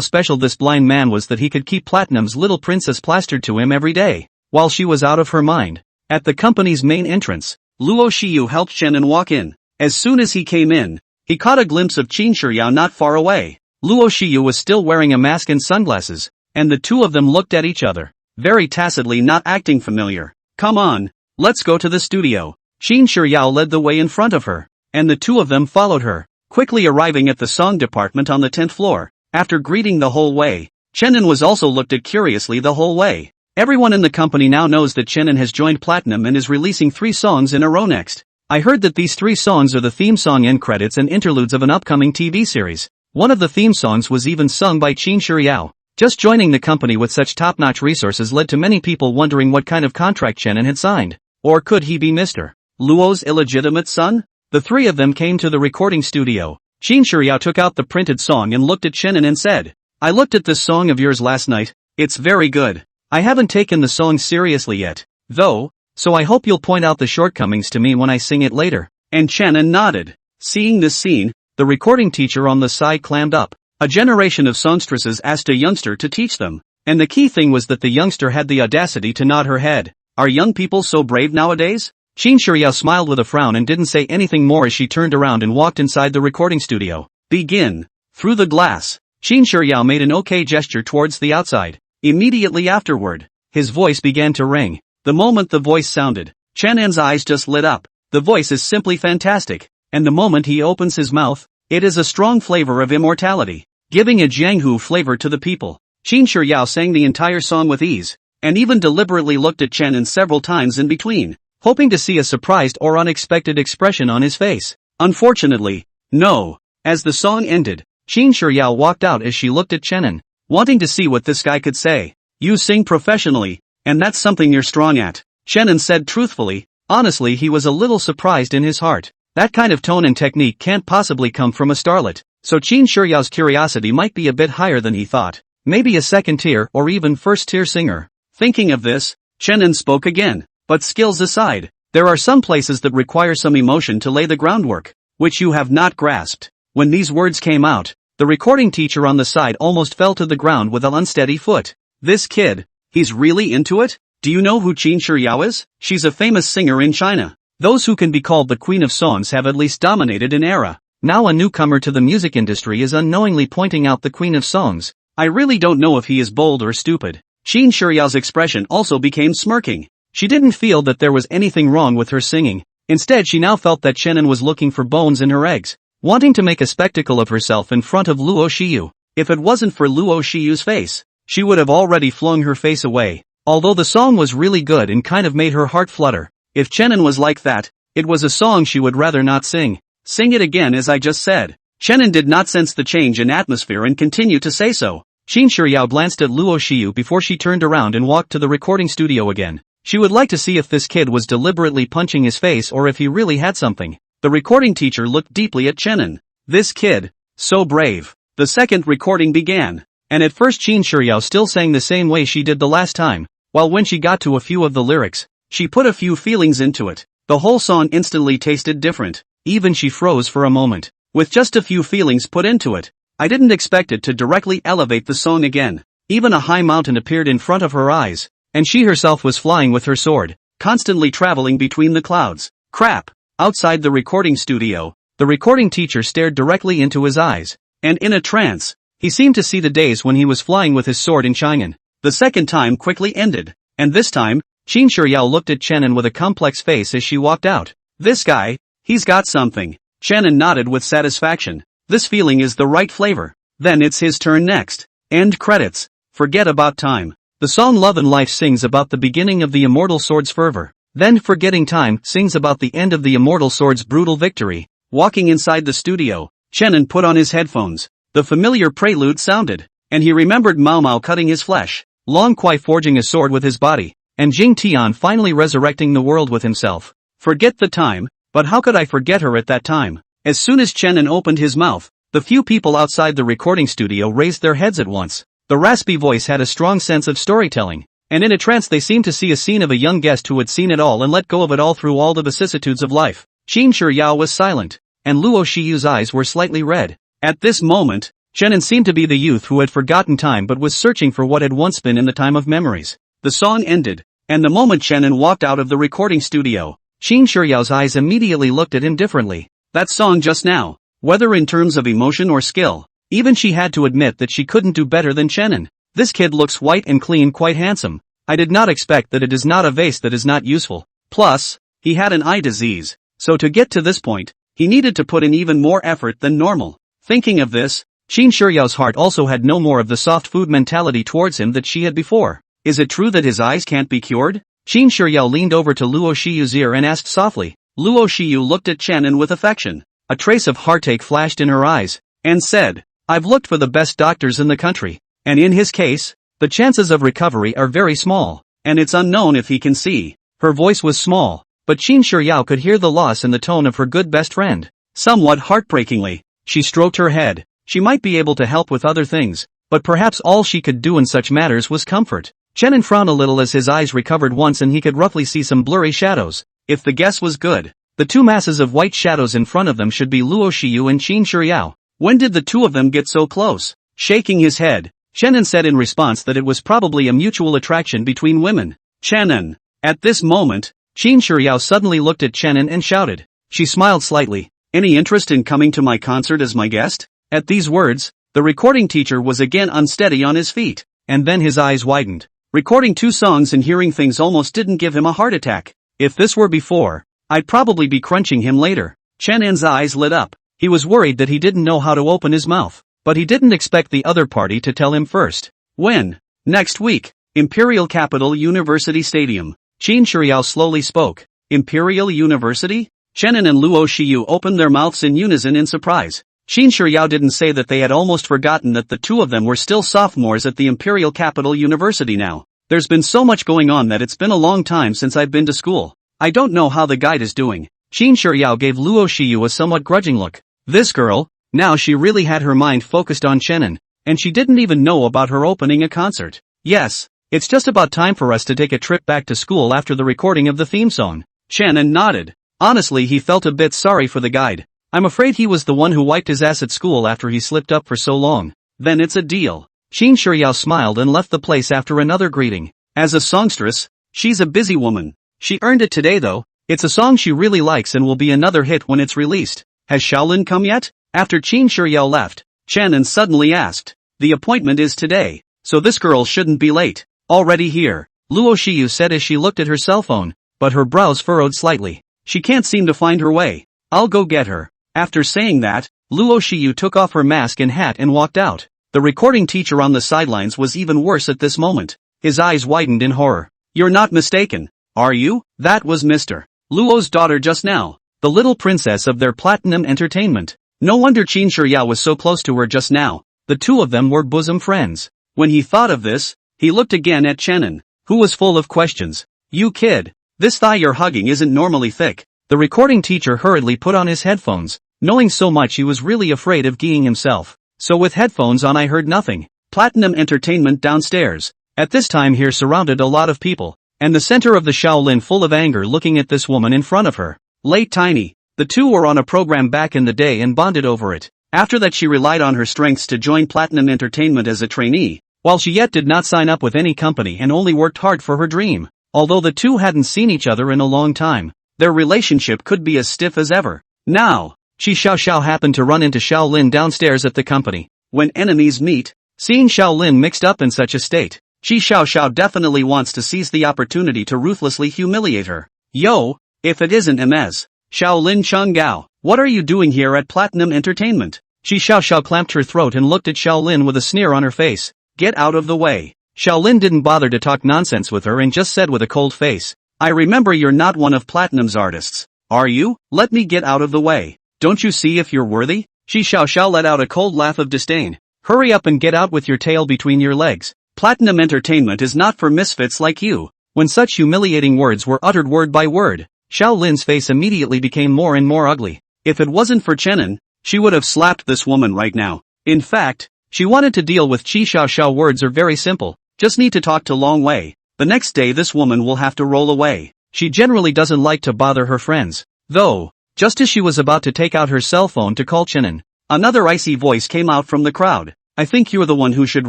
special this blind man was that he could keep Platinum's little princess plastered to him every day, while she was out of her mind. At the company's main entrance, Luo Shiyu helped Chenan walk in. As soon as he came in, he caught a glimpse of Qin Shiyao not far away. Luo Shiyu was still wearing a mask and sunglasses, and the two of them looked at each other, very tacitly, not acting familiar. Come on, let's go to the studio. Qin Shiyao led the way in front of her, and the two of them followed her, quickly arriving at the song department on the 10th floor. After greeting the whole way, Chenin was also looked at curiously the whole way. Everyone in the company now knows that Chenin has joined Platinum and is releasing 3 songs in a row next. I heard that these 3 songs are the theme song, end credits and interludes of an upcoming TV series. One of the theme songs was even sung by Qin Shiyao. Just joining the company with such top-notch resources led to many people wondering what kind of contract Chenin had signed. Or could he be Mr. Luo's illegitimate son? The 3 of them came to the recording studio. Qin Shiyao took out the printed song and looked at Chenin and said, "I looked at this song of yours last night. It's very good. I haven't taken the song seriously yet, though, so I hope you'll point out the shortcomings to me when I sing it later." And Chenin nodded. Seeing this scene, the recording teacher on the side clammed up. A generation of songstresses asked a youngster to teach them, and the key thing was that the youngster had the audacity to nod her head. Are young people so brave nowadays? Qin Shiyao smiled with a frown and didn't say anything more as she turned around and walked inside the recording studio. Begin. Through the glass, Qin Shiyao made an okay gesture towards the outside. Immediately afterward, his voice began to ring. The moment the voice sounded, Chenin's eyes just lit up. The voice is simply fantastic, and the moment he opens his mouth, it is a strong flavor of immortality, giving a Jianghu flavor to the people. Qin Shiyao sang the entire song with ease, and even deliberately looked at Chenin several times in between, hoping to see a surprised or unexpected expression on his face. Unfortunately, no. As the song ended, Qin Shiyao walked out as she looked at Chenin, wanting to see what this guy could say. "You sing professionally, and that's something you're strong at," Chenin said truthfully. Honestly, he was a little surprised in his heart. That kind of tone and technique can't possibly come from a starlet, so Qin Shiyao's curiosity might be a bit higher than he thought. Maybe a second-tier or even first-tier singer. Thinking of this, Chenin spoke again. "But skills aside, there are some places that require some emotion to lay the groundwork, which you have not grasped." When these words came out, the recording teacher on the side almost fell to the ground with an unsteady foot. This kid, he's really into it? Do you know who Qin Shiyao is? She's a famous singer in China. Those who can be called the queen of songs have at least dominated an era. Now a newcomer to the music industry is unknowingly pointing out the queen of songs. I really don't know if he is bold or stupid. Qin Shiyao's expression also became smirking. She didn't feel that there was anything wrong with her singing. Instead, she now felt that Chenin was looking for bones in her eggs, wanting to make a spectacle of herself in front of Luo Shiyu. If it wasn't for Luo Shiyu's face, she would have already flung her face away. Although the song was really good and kind of made her heart flutter. If Chenin was like that, it was a song she would rather not sing. Sing it again, as I just said. Chenin did not sense the change in atmosphere and continued to say so. Qin Shiyao glanced at Luo Shiyu before she turned around and walked to the recording studio again. She would like to see if this kid was deliberately punching his face or if he really had something. The recording teacher looked deeply at Chenin. This kid, so brave. The second recording began, and at first Qin Shiyao still sang the same way she did the last time, while when she got to a few of the lyrics, she put a few feelings into it. The whole song instantly tasted different. Even she froze for a moment. With just a few feelings put into it, I didn't expect it to directly elevate the song again. Even a high mountain appeared in front of her eyes, and she herself was flying with her sword, constantly traveling between the clouds. Crap! Outside the recording studio, the recording teacher stared directly into his eyes, and in a trance, he seemed to see the days when he was flying with his sword in Chang'an. The second time quickly ended, and this time, Qin Shiyao looked at Chenin with a complex face as she walked out. This guy, he's got something. Chenin nodded with satisfaction. This feeling is the right flavor. Then it's his turn next. End credits. Forget about time. The song Love and Life sings about the beginning of the Immortal Sword's fervor. Then Forgetting Time sings about the end of the Immortal Sword's brutal victory. Walking inside the studio, Chenin put on his headphones. The familiar prelude sounded, and he remembered Mao Mao cutting his flesh, Long Kuai forging a sword with his body, and Jing Tian finally resurrecting the world with himself. Forget the time, but how could I forget her at that time? As soon as Chenin opened his mouth, the few people outside the recording studio raised their heads at once. The raspy voice had a strong sense of storytelling, and in a trance they seemed to see a scene of a young guest who had seen it all and let go of it all through all the vicissitudes of life. Qin Shiyao was silent, and Luo Shiyu's eyes were slightly red. At this moment, Chenin seemed to be the youth who had forgotten time but was searching for what had once been in the time of memories. The song ended, and the moment Chenin walked out of the recording studio, Qin Shiyao's eyes immediately looked at him differently. That song just now, whether in terms of emotion or skill, even she had to admit that she couldn't do better than Chenin. This kid looks white and clean, quite handsome. I did not expect that. It is not a vase that is not useful. Plus, he had an eye disease, so to get to this point, he needed to put in even more effort than normal. Thinking of this, Qin Shiyao's heart also had no more of the soft food mentality towards him that she had before. Is it true that his eyes can't be cured? Qin Shiyao leaned over to Luo Shiyu's ear and asked softly. Luo Shiyu looked at Chenin with affection. A trace of heartache flashed in her eyes, and said, I've looked for the best doctors in the country, and in his case, the chances of recovery are very small, and it's unknown if he can see. Her voice was small, but Qin Shiyao could hear the loss in the tone of her good best friend. Somewhat heartbreakingly, she stroked her head. She might be able to help with other things, but perhaps all she could do in such matters was comfort. Chenin frowned a little as his eyes recovered once and he could roughly see some blurry shadows. If the guess was good, the two masses of white shadows in front of them should be Luo Shiyu and Qin Shiyao. When did the two of them get so close? Shaking his head, Chenin said in response that it was probably a mutual attraction between women. Chenin. At this moment, Qin Shiyao suddenly looked at Chenin and shouted. She smiled slightly. Any interest in coming to my concert as my guest? At these words, the recording teacher was again unsteady on his feet, and then his eyes widened. Recording 2 songs and hearing things almost didn't give him a heart attack. If this were before, I'd probably be crunching him later. Chenin's eyes lit up. He was worried that he didn't know how to open his mouth, but he didn't expect the other party to tell him first. When? Next week. Imperial Capital University Stadium. Qin Shiyao slowly spoke. Imperial University? Chenin and Luo Shiyu opened their mouths in unison in surprise. Qin Shiyao didn't say that they had almost forgotten that the two of them were still sophomores at the Imperial Capital University now. There's been so much going on that it's been a long time since I've been to school. I don't know how the guide is doing. Qin Shiyao gave Luo Shiyu a somewhat grudging look. This girl, now she really had her mind focused on Chenin, and she didn't even know about her opening a concert. Yes, it's just about time for us to take a trip back to school after the recording of the theme song. Chenin nodded. Honestly, he felt a bit sorry for the guide. I'm afraid he was the one who wiped his ass at school after he slipped up for so long. Then it's a deal. Qin Shiyao smiled and left the place after another greeting. As a songstress, she's a busy woman. She earned it today though. It's a song she really likes and will be another hit when it's released. Has Shaolin come yet? After Qin Shiyao left, Chenin suddenly asked. The appointment is today, so this girl shouldn't be late. Already here, Luo Shiyu said as she looked at her cell phone, but her brows furrowed slightly. She can't seem to find her way. I'll go get her. After saying that, Luo Shiyu took off her mask and hat and walked out. The recording teacher on the sidelines was even worse at this moment. His eyes widened in horror. You're not mistaken, are you? That was Mr. Luo's daughter just now, the little princess of their platinum entertainment. No wonder Qin Shiyao was so close to her just now. The two of them were bosom friends. When he thought of this, he looked again at Chenin, who was full of questions. You kid, this thigh you're hugging isn't normally thick. The recording teacher hurriedly put on his headphones, knowing so much he was really afraid of geeing himself. So with headphones on I heard nothing. Platinum Entertainment downstairs. At this time here surrounded a lot of people, and the center of the Shaolin full of anger looking at this woman in front of her. Late Tiny. The two were on a program back in the day and bonded over it. After that she relied on her strengths to join Platinum Entertainment as a trainee, while she yet did not sign up with any company and only worked hard for her dream. Although the two hadn't seen each other in a long time, their relationship could be as stiff as ever. Now, Qi Xiaoxiao happened to run into Shaolin downstairs at the company. When enemies meet, seeing Shaolin mixed up in such a state, Qi Xiaoxiao definitely wants to seize the opportunity to ruthlessly humiliate her. Yo, if it isn't Ms. Shaolin Chunggao, what are you doing here at Platinum Entertainment? Qi Xiaoxiao clamped her throat and looked at Shaolin with a sneer on her face. Get out of the way. Shaolin didn't bother to talk nonsense with her and just said with a cold face. I remember you're not one of Platinum's artists, are you? Let me get out of the way. Don't you see if you're worthy? Qi Xiaoxiao let out a cold laugh of disdain. Hurry up and get out with your tail between your legs. Platinum Entertainment is not for misfits like you. When such humiliating words were uttered word by word, Shaolin's face immediately became more and more ugly. If it wasn't for Chenin, she would have slapped this woman right now. In fact, she wanted to deal with Qi Xiaoxiao. Words are very simple. Just need to talk to Long Wei. The next day this woman will have to roll away. She generally doesn't like to bother her friends. Though, just as she was about to take out her cell phone to call Chenin, another icy voice came out from the crowd. I think you're the one who should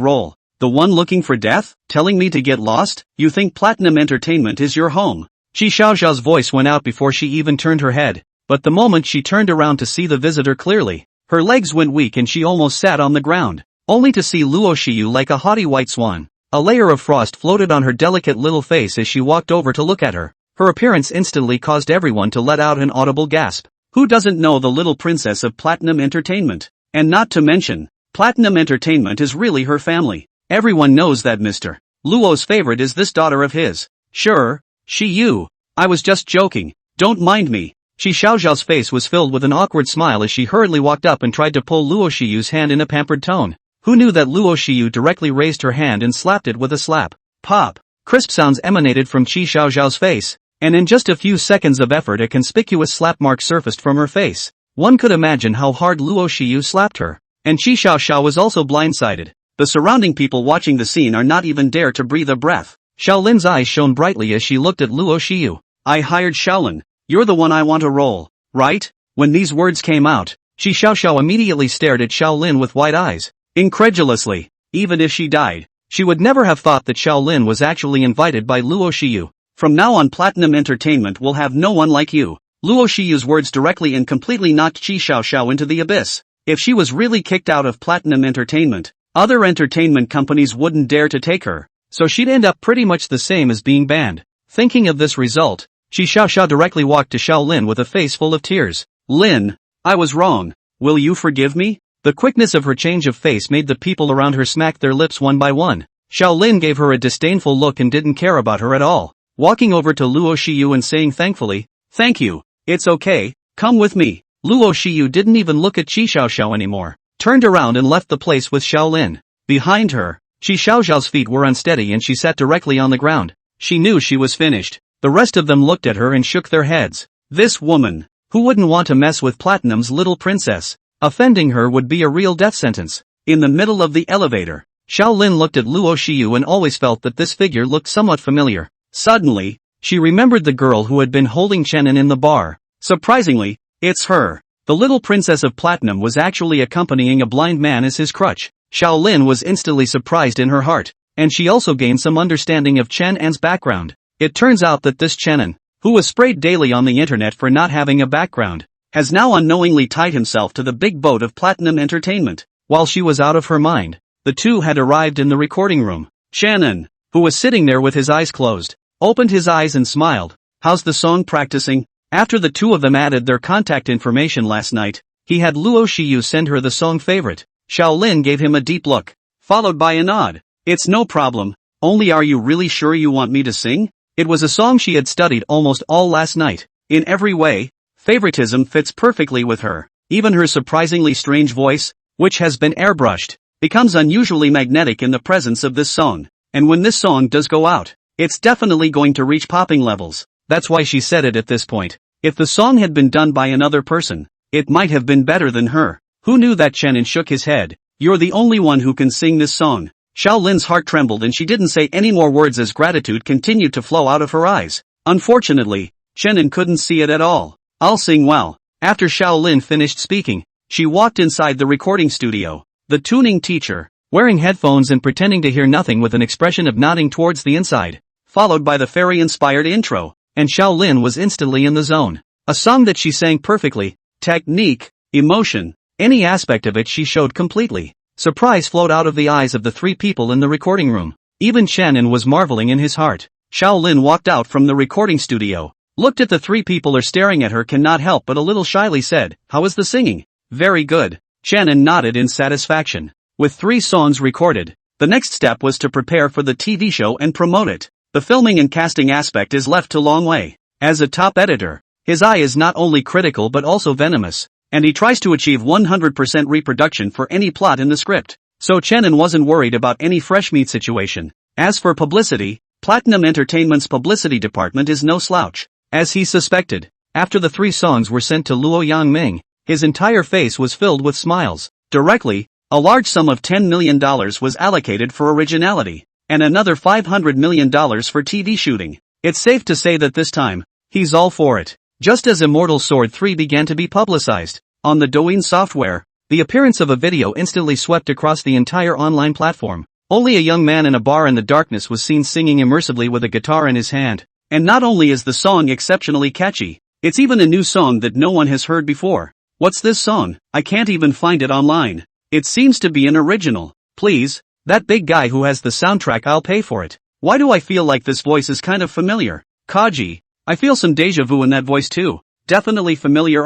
roll. The one looking for death? Telling me to get lost? You think Platinum Entertainment is your home? Qi Xiaoxiao's voice went out before she even turned her head. But the moment she turned around to see the visitor clearly, her legs went weak and she almost sat on the ground, only to see Luo Shiyu like a haughty white swan. A layer of frost floated on her delicate little face as she walked over to look at her. Her appearance instantly caused everyone to let out an audible gasp. Who doesn't know the little princess of Platinum Entertainment? And not to mention, Platinum Entertainment is really her family. Everyone knows that Mr. Luo's favorite is this daughter of his. Sure, you. I was just joking, don't mind me. Xiaoxiao's face was filled with an awkward smile as she hurriedly walked up and tried to pull Luo Shiyu's hand in a pampered tone. Who knew that Luo Shiyu directly raised her hand and slapped it with a slap. Pop! Crisp sounds emanated from Xiaoxiao's face, and in just a few seconds of effort a conspicuous slap mark surfaced from her face. One could imagine how hard Luo Shiyu slapped her. And Xiaoxiao was also blindsided. The surrounding people watching the scene are not even dare to breathe a breath. Xiaolin's eyes shone brightly as she looked at Luo Shiyu. I hired Xiaolin. You're the one I want to roll, right? When these words came out, Xiaoxiao immediately stared at Xiaolin with wide eyes. Incredulously. Even if she died, she would never have thought that Xiaolin was actually invited by Luo Shiyu. From now on Platinum Entertainment will have no one like you. Luo Shiyu's words directly and completely knocked Xiaoxiao into the abyss. If she was really kicked out of Platinum Entertainment, other entertainment companies wouldn't dare to take her, so she'd end up pretty much the same as being banned. Thinking of this result, Xiaoxiao directly walked to Xiaolin with a face full of tears. Lin, I was wrong. Will you forgive me? The quickness of her change of face made the people around her smack their lips one by one. Xiaolin gave her a disdainful look and didn't care about her at all, walking over to Luo Shiyu and saying thankfully, thank you, it's okay, come with me. Luo Shiyu didn't even look at Xiaoxiao anymore, turned around and left the place with Xiaolin. Behind her, Xiaoxiao's feet were unsteady and she sat directly on the ground. She knew she was finished. The rest of them looked at her and shook their heads. This woman, who wouldn't want to mess with Platinum's little princess? Offending her would be a real death sentence. In the middle of the elevator, Xiaolin looked at Luo Shiyu and always felt that this figure looked somewhat familiar. Suddenly, she remembered the girl who had been holding Chenin in the bar. Surprisingly, it's her. The little princess of Platinum was actually accompanying a blind man as his crutch. Xiaolin was instantly surprised in her heart, and she also gained some understanding of Chen An's background. It turns out that this Chenin, who was sprayed daily on the internet for not having a background, has now unknowingly tied himself to the big boat of Platinum Entertainment. While she was out of her mind, the two had arrived in the recording room. Chenin, who was sitting there with his eyes closed, opened his eyes and smiled. How's the song practicing? After the two of them added their contact information last night, he had Luo Shiyu send her the song favorite. Xiaolin gave him a deep look, followed by a nod. It's no problem, only are you really sure you want me to sing? It was a song she had studied almost all last night. In every way, favoritism fits perfectly with her. Even her surprisingly strange voice, which has been airbrushed, becomes unusually magnetic in the presence of this song. And when this song does go out, it's definitely going to reach popping levels. That's why she said it at this point. If the song had been done by another person, it might have been better than her. Who knew that? Chenin shook his head. You're the only one who can sing this song. Xiaolin's heart trembled and she didn't say any more words as gratitude continued to flow out of her eyes. Unfortunately, Chenin couldn't see it at all. I'll sing well. After Xiaolin finished speaking, she walked inside the recording studio. The tuning teacher, wearing headphones and pretending to hear nothing with an expression of nodding towards the inside, followed by the fairy-inspired intro, and Xiaolin was instantly in the zone. A song that she sang perfectly, technique, emotion, any aspect of it she showed completely. Surprise flowed out of the eyes of the three people in the recording room. Even Chenin was marveling in his heart. Xiaolin walked out from the recording studio, looked at the three people are staring at her, cannot help but a little shyly said, "How is the singing?" "Very good." Chenin nodded in satisfaction. With 3 songs recorded, the next step was to prepare for the TV show and promote it. The filming and casting aspect is left to Long Wei. As a top editor, his eye is not only critical but also venomous, and he tries to achieve 100% reproduction for any plot in the script. So Chenin wasn't worried about any fresh meat situation. As for publicity, Platinum Entertainment's publicity department is no slouch. As he suspected, after the 3 songs were sent to Luo Yangming, his entire face was filled with smiles. Directly, a large sum of $10 million was allocated for originality, and another $500 million for TV shooting. It's safe to say that this time, he's all for it. Just as Immortal Sword 3 began to be publicized, on the Douyin software, the appearance of a video instantly swept across the entire online platform. Only a young man in a bar in the darkness was seen singing immersively with a guitar in his hand. And not only is the song exceptionally catchy, it's even a new song that no one has heard before. What's this song? I can't even find it online. It seems to be an original. Please, that big guy who has the soundtrack, I'll pay for it. Why do I feel like this voice is kind of familiar? Kaji, I feel some deja vu in that voice too. Definitely familiar,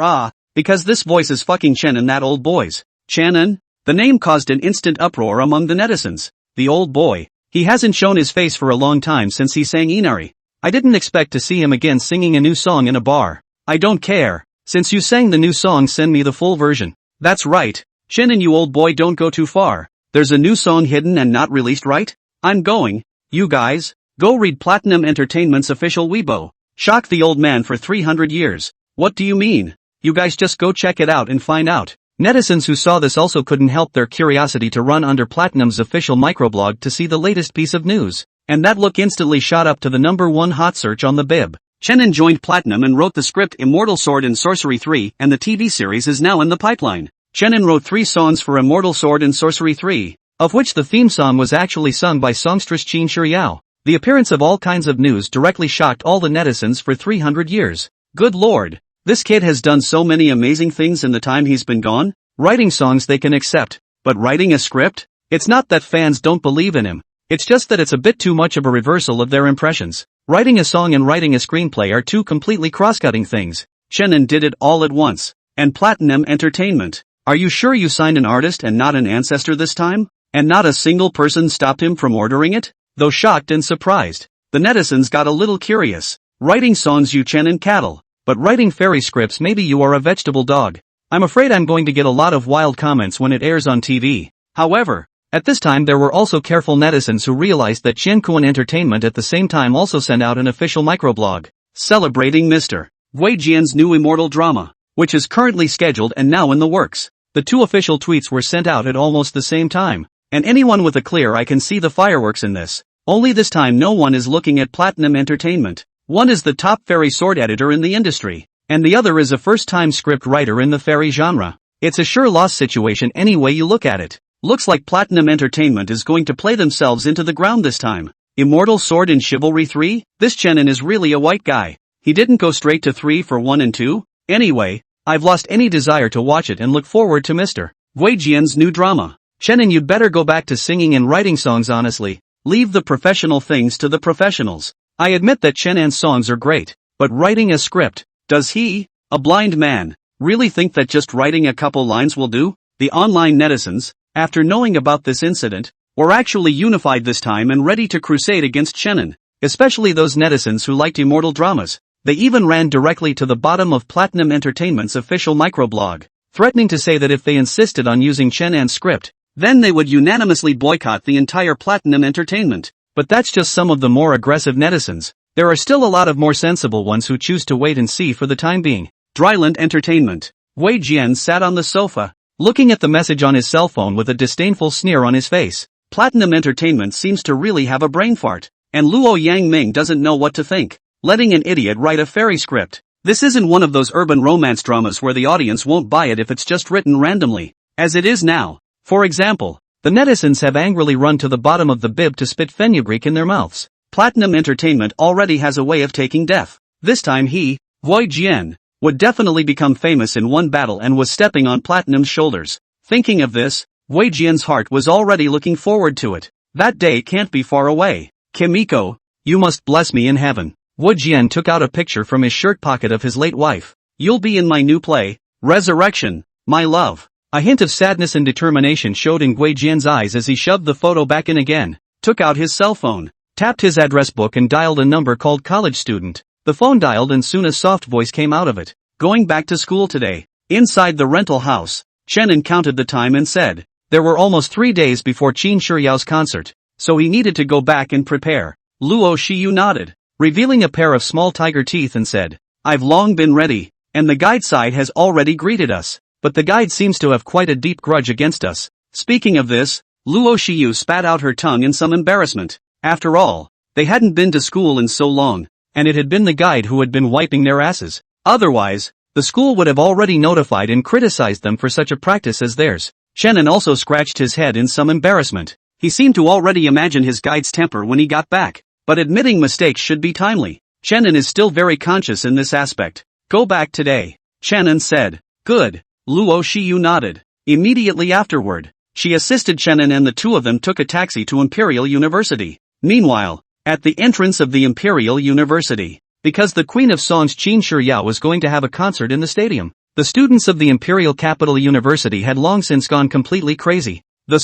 because this voice is fucking Chen and that old boy's. Chenin? The name caused an instant uproar among the netizens. The old boy. He hasn't shown his face for a long time since he sang Inari. I didn't expect to see him again singing a new song in a bar. I don't care. Since you sang the new song, send me the full version. That's right. Chin and you old boy, don't go too far. There's a new song hidden and not released, right? I'm going. You guys, go read Platinum Entertainment's official Weibo. Shock the old man for 300 years. What do you mean? You guys just go check it out and find out. Netizens who saw this also couldn't help their curiosity to run under Platinum's official microblog to see the latest piece of news. And that look instantly shot up to the #1 hot search on the Bib. Chenin joined Platinum and wrote the script Immortal Sword and Sorcery 3, and the TV series is now in the pipeline. Chenin wrote 3 songs for Immortal Sword and Sorcery 3, of which the theme song was actually sung by songstress Qin Shiryao. The appearance of all kinds of news directly shocked all the netizens for 300 years. Good lord. This kid has done so many amazing things in the time he's been gone. Writing songs they can accept, but writing a script? It's not that fans don't believe in him. It's just that it's a bit too much of a reversal of their impressions. Writing a song and writing a screenplay are two completely cross-cutting things. Chenin did it all at once. And Platinum Entertainment. Are you sure you signed an artist and not an ancestor this time? And not a single person stopped him from ordering it? Though shocked and surprised, the netizens got a little curious. Writing songs, you Chenin cattle. But writing fairy scripts, maybe you are a vegetable dog. I'm afraid I'm going to get a lot of wild comments when it airs on TV. However, at this time there were also careful netizens who realized that Qiankuan Entertainment at the same time also sent out an official microblog, celebrating Mr. Wei Jian's new immortal drama, which is currently scheduled and now in the works. The 2 official tweets were sent out at almost the same time, and anyone with a clear eye can see the fireworks in this. Only this time no one is looking at Platinum Entertainment. One is the top fairy sword editor in the industry, and the other is a first-time script writer in the fairy genre. It's a sure loss situation any way you look at it. Looks like Platinum Entertainment is going to play themselves into the ground this time. Immortal Sword and Chivalry 3? This Chenin is really a white guy. He didn't go straight to 3 for 1 and 2? Anyway, I've lost any desire to watch it and look forward to Mr. Wei Jian's new drama. Chenin, you'd better go back to singing and writing songs honestly. Leave the professional things to the professionals. I admit that Chenan's songs are great, but writing a script, does he, a blind man, really think that just writing a couple lines will do? The online netizens, after knowing about this incident, were actually unified this time and ready to crusade against Chenin, especially those netizens who liked immortal dramas. They even ran directly to the bottom of Platinum Entertainment's official microblog, threatening to say that if they insisted on using Chenan's script, then they would unanimously boycott the entire Platinum Entertainment. But that's just some of the more aggressive netizens. There are still a lot of more sensible ones who choose to wait and see for the time being. Dryland Entertainment. Wei Jian sat on the sofa, looking at the message on his cell phone with a disdainful sneer on his face. Platinum Entertainment seems to really have a brain fart, and Luo Yangming doesn't know what to think. Letting an idiot write a fairy script. This isn't one of those urban romance dramas where the audience won't buy it if it's just written randomly, as it is now. For example, the netizens have angrily run to the bottom of the Bib to spit fenugreek in their mouths. Platinum Entertainment already has a way of taking death. This time he, Wei Jian, would definitely become famous in one battle and was stepping on Platinum's shoulders. Thinking of this, Wei Jian's heart was already looking forward to it. That day can't be far away. Kimiko, you must bless me in heaven. Wei Jian took out a picture from his shirt pocket of his late wife. You'll be in my new play, Resurrection, my love. A hint of sadness and determination showed in Wei Jian's eyes as he shoved the photo back in again, took out his cell phone, tapped his address book and dialed a number called college student. The phone dialed and soon a soft voice came out of it. Going back to school today. Inside the rental house, Chenin counted the time and said, there were almost 3 days before Qin Shiryao's concert, so he needed to go back and prepare. Luo Shiyu nodded, revealing a pair of small tiger teeth and said, I've long been ready, and the guide side has already greeted us. But the guide seems to have quite a deep grudge against us. Speaking of this, Luo Shiyu spat out her tongue in some embarrassment. After all, they hadn't been to school in so long, and it had been the guide who had been wiping their asses. Otherwise, the school would have already notified and criticized them for such a practice as theirs. Chenin also scratched his head in some embarrassment. He seemed to already imagine his guide's temper when he got back. But admitting mistakes should be timely. Chenin is still very conscious in this aspect. Go back today, Chenin said. Good. Luo Shiyu nodded. Immediately afterward, she assisted Chenin and the two of them took a taxi to Imperial University. Meanwhile, at the entrance of the Imperial University, because the Queen of Songs Qin Shiryao was going to have a concert in the stadium, The students of the Imperial Capital University had long since gone completely crazy. The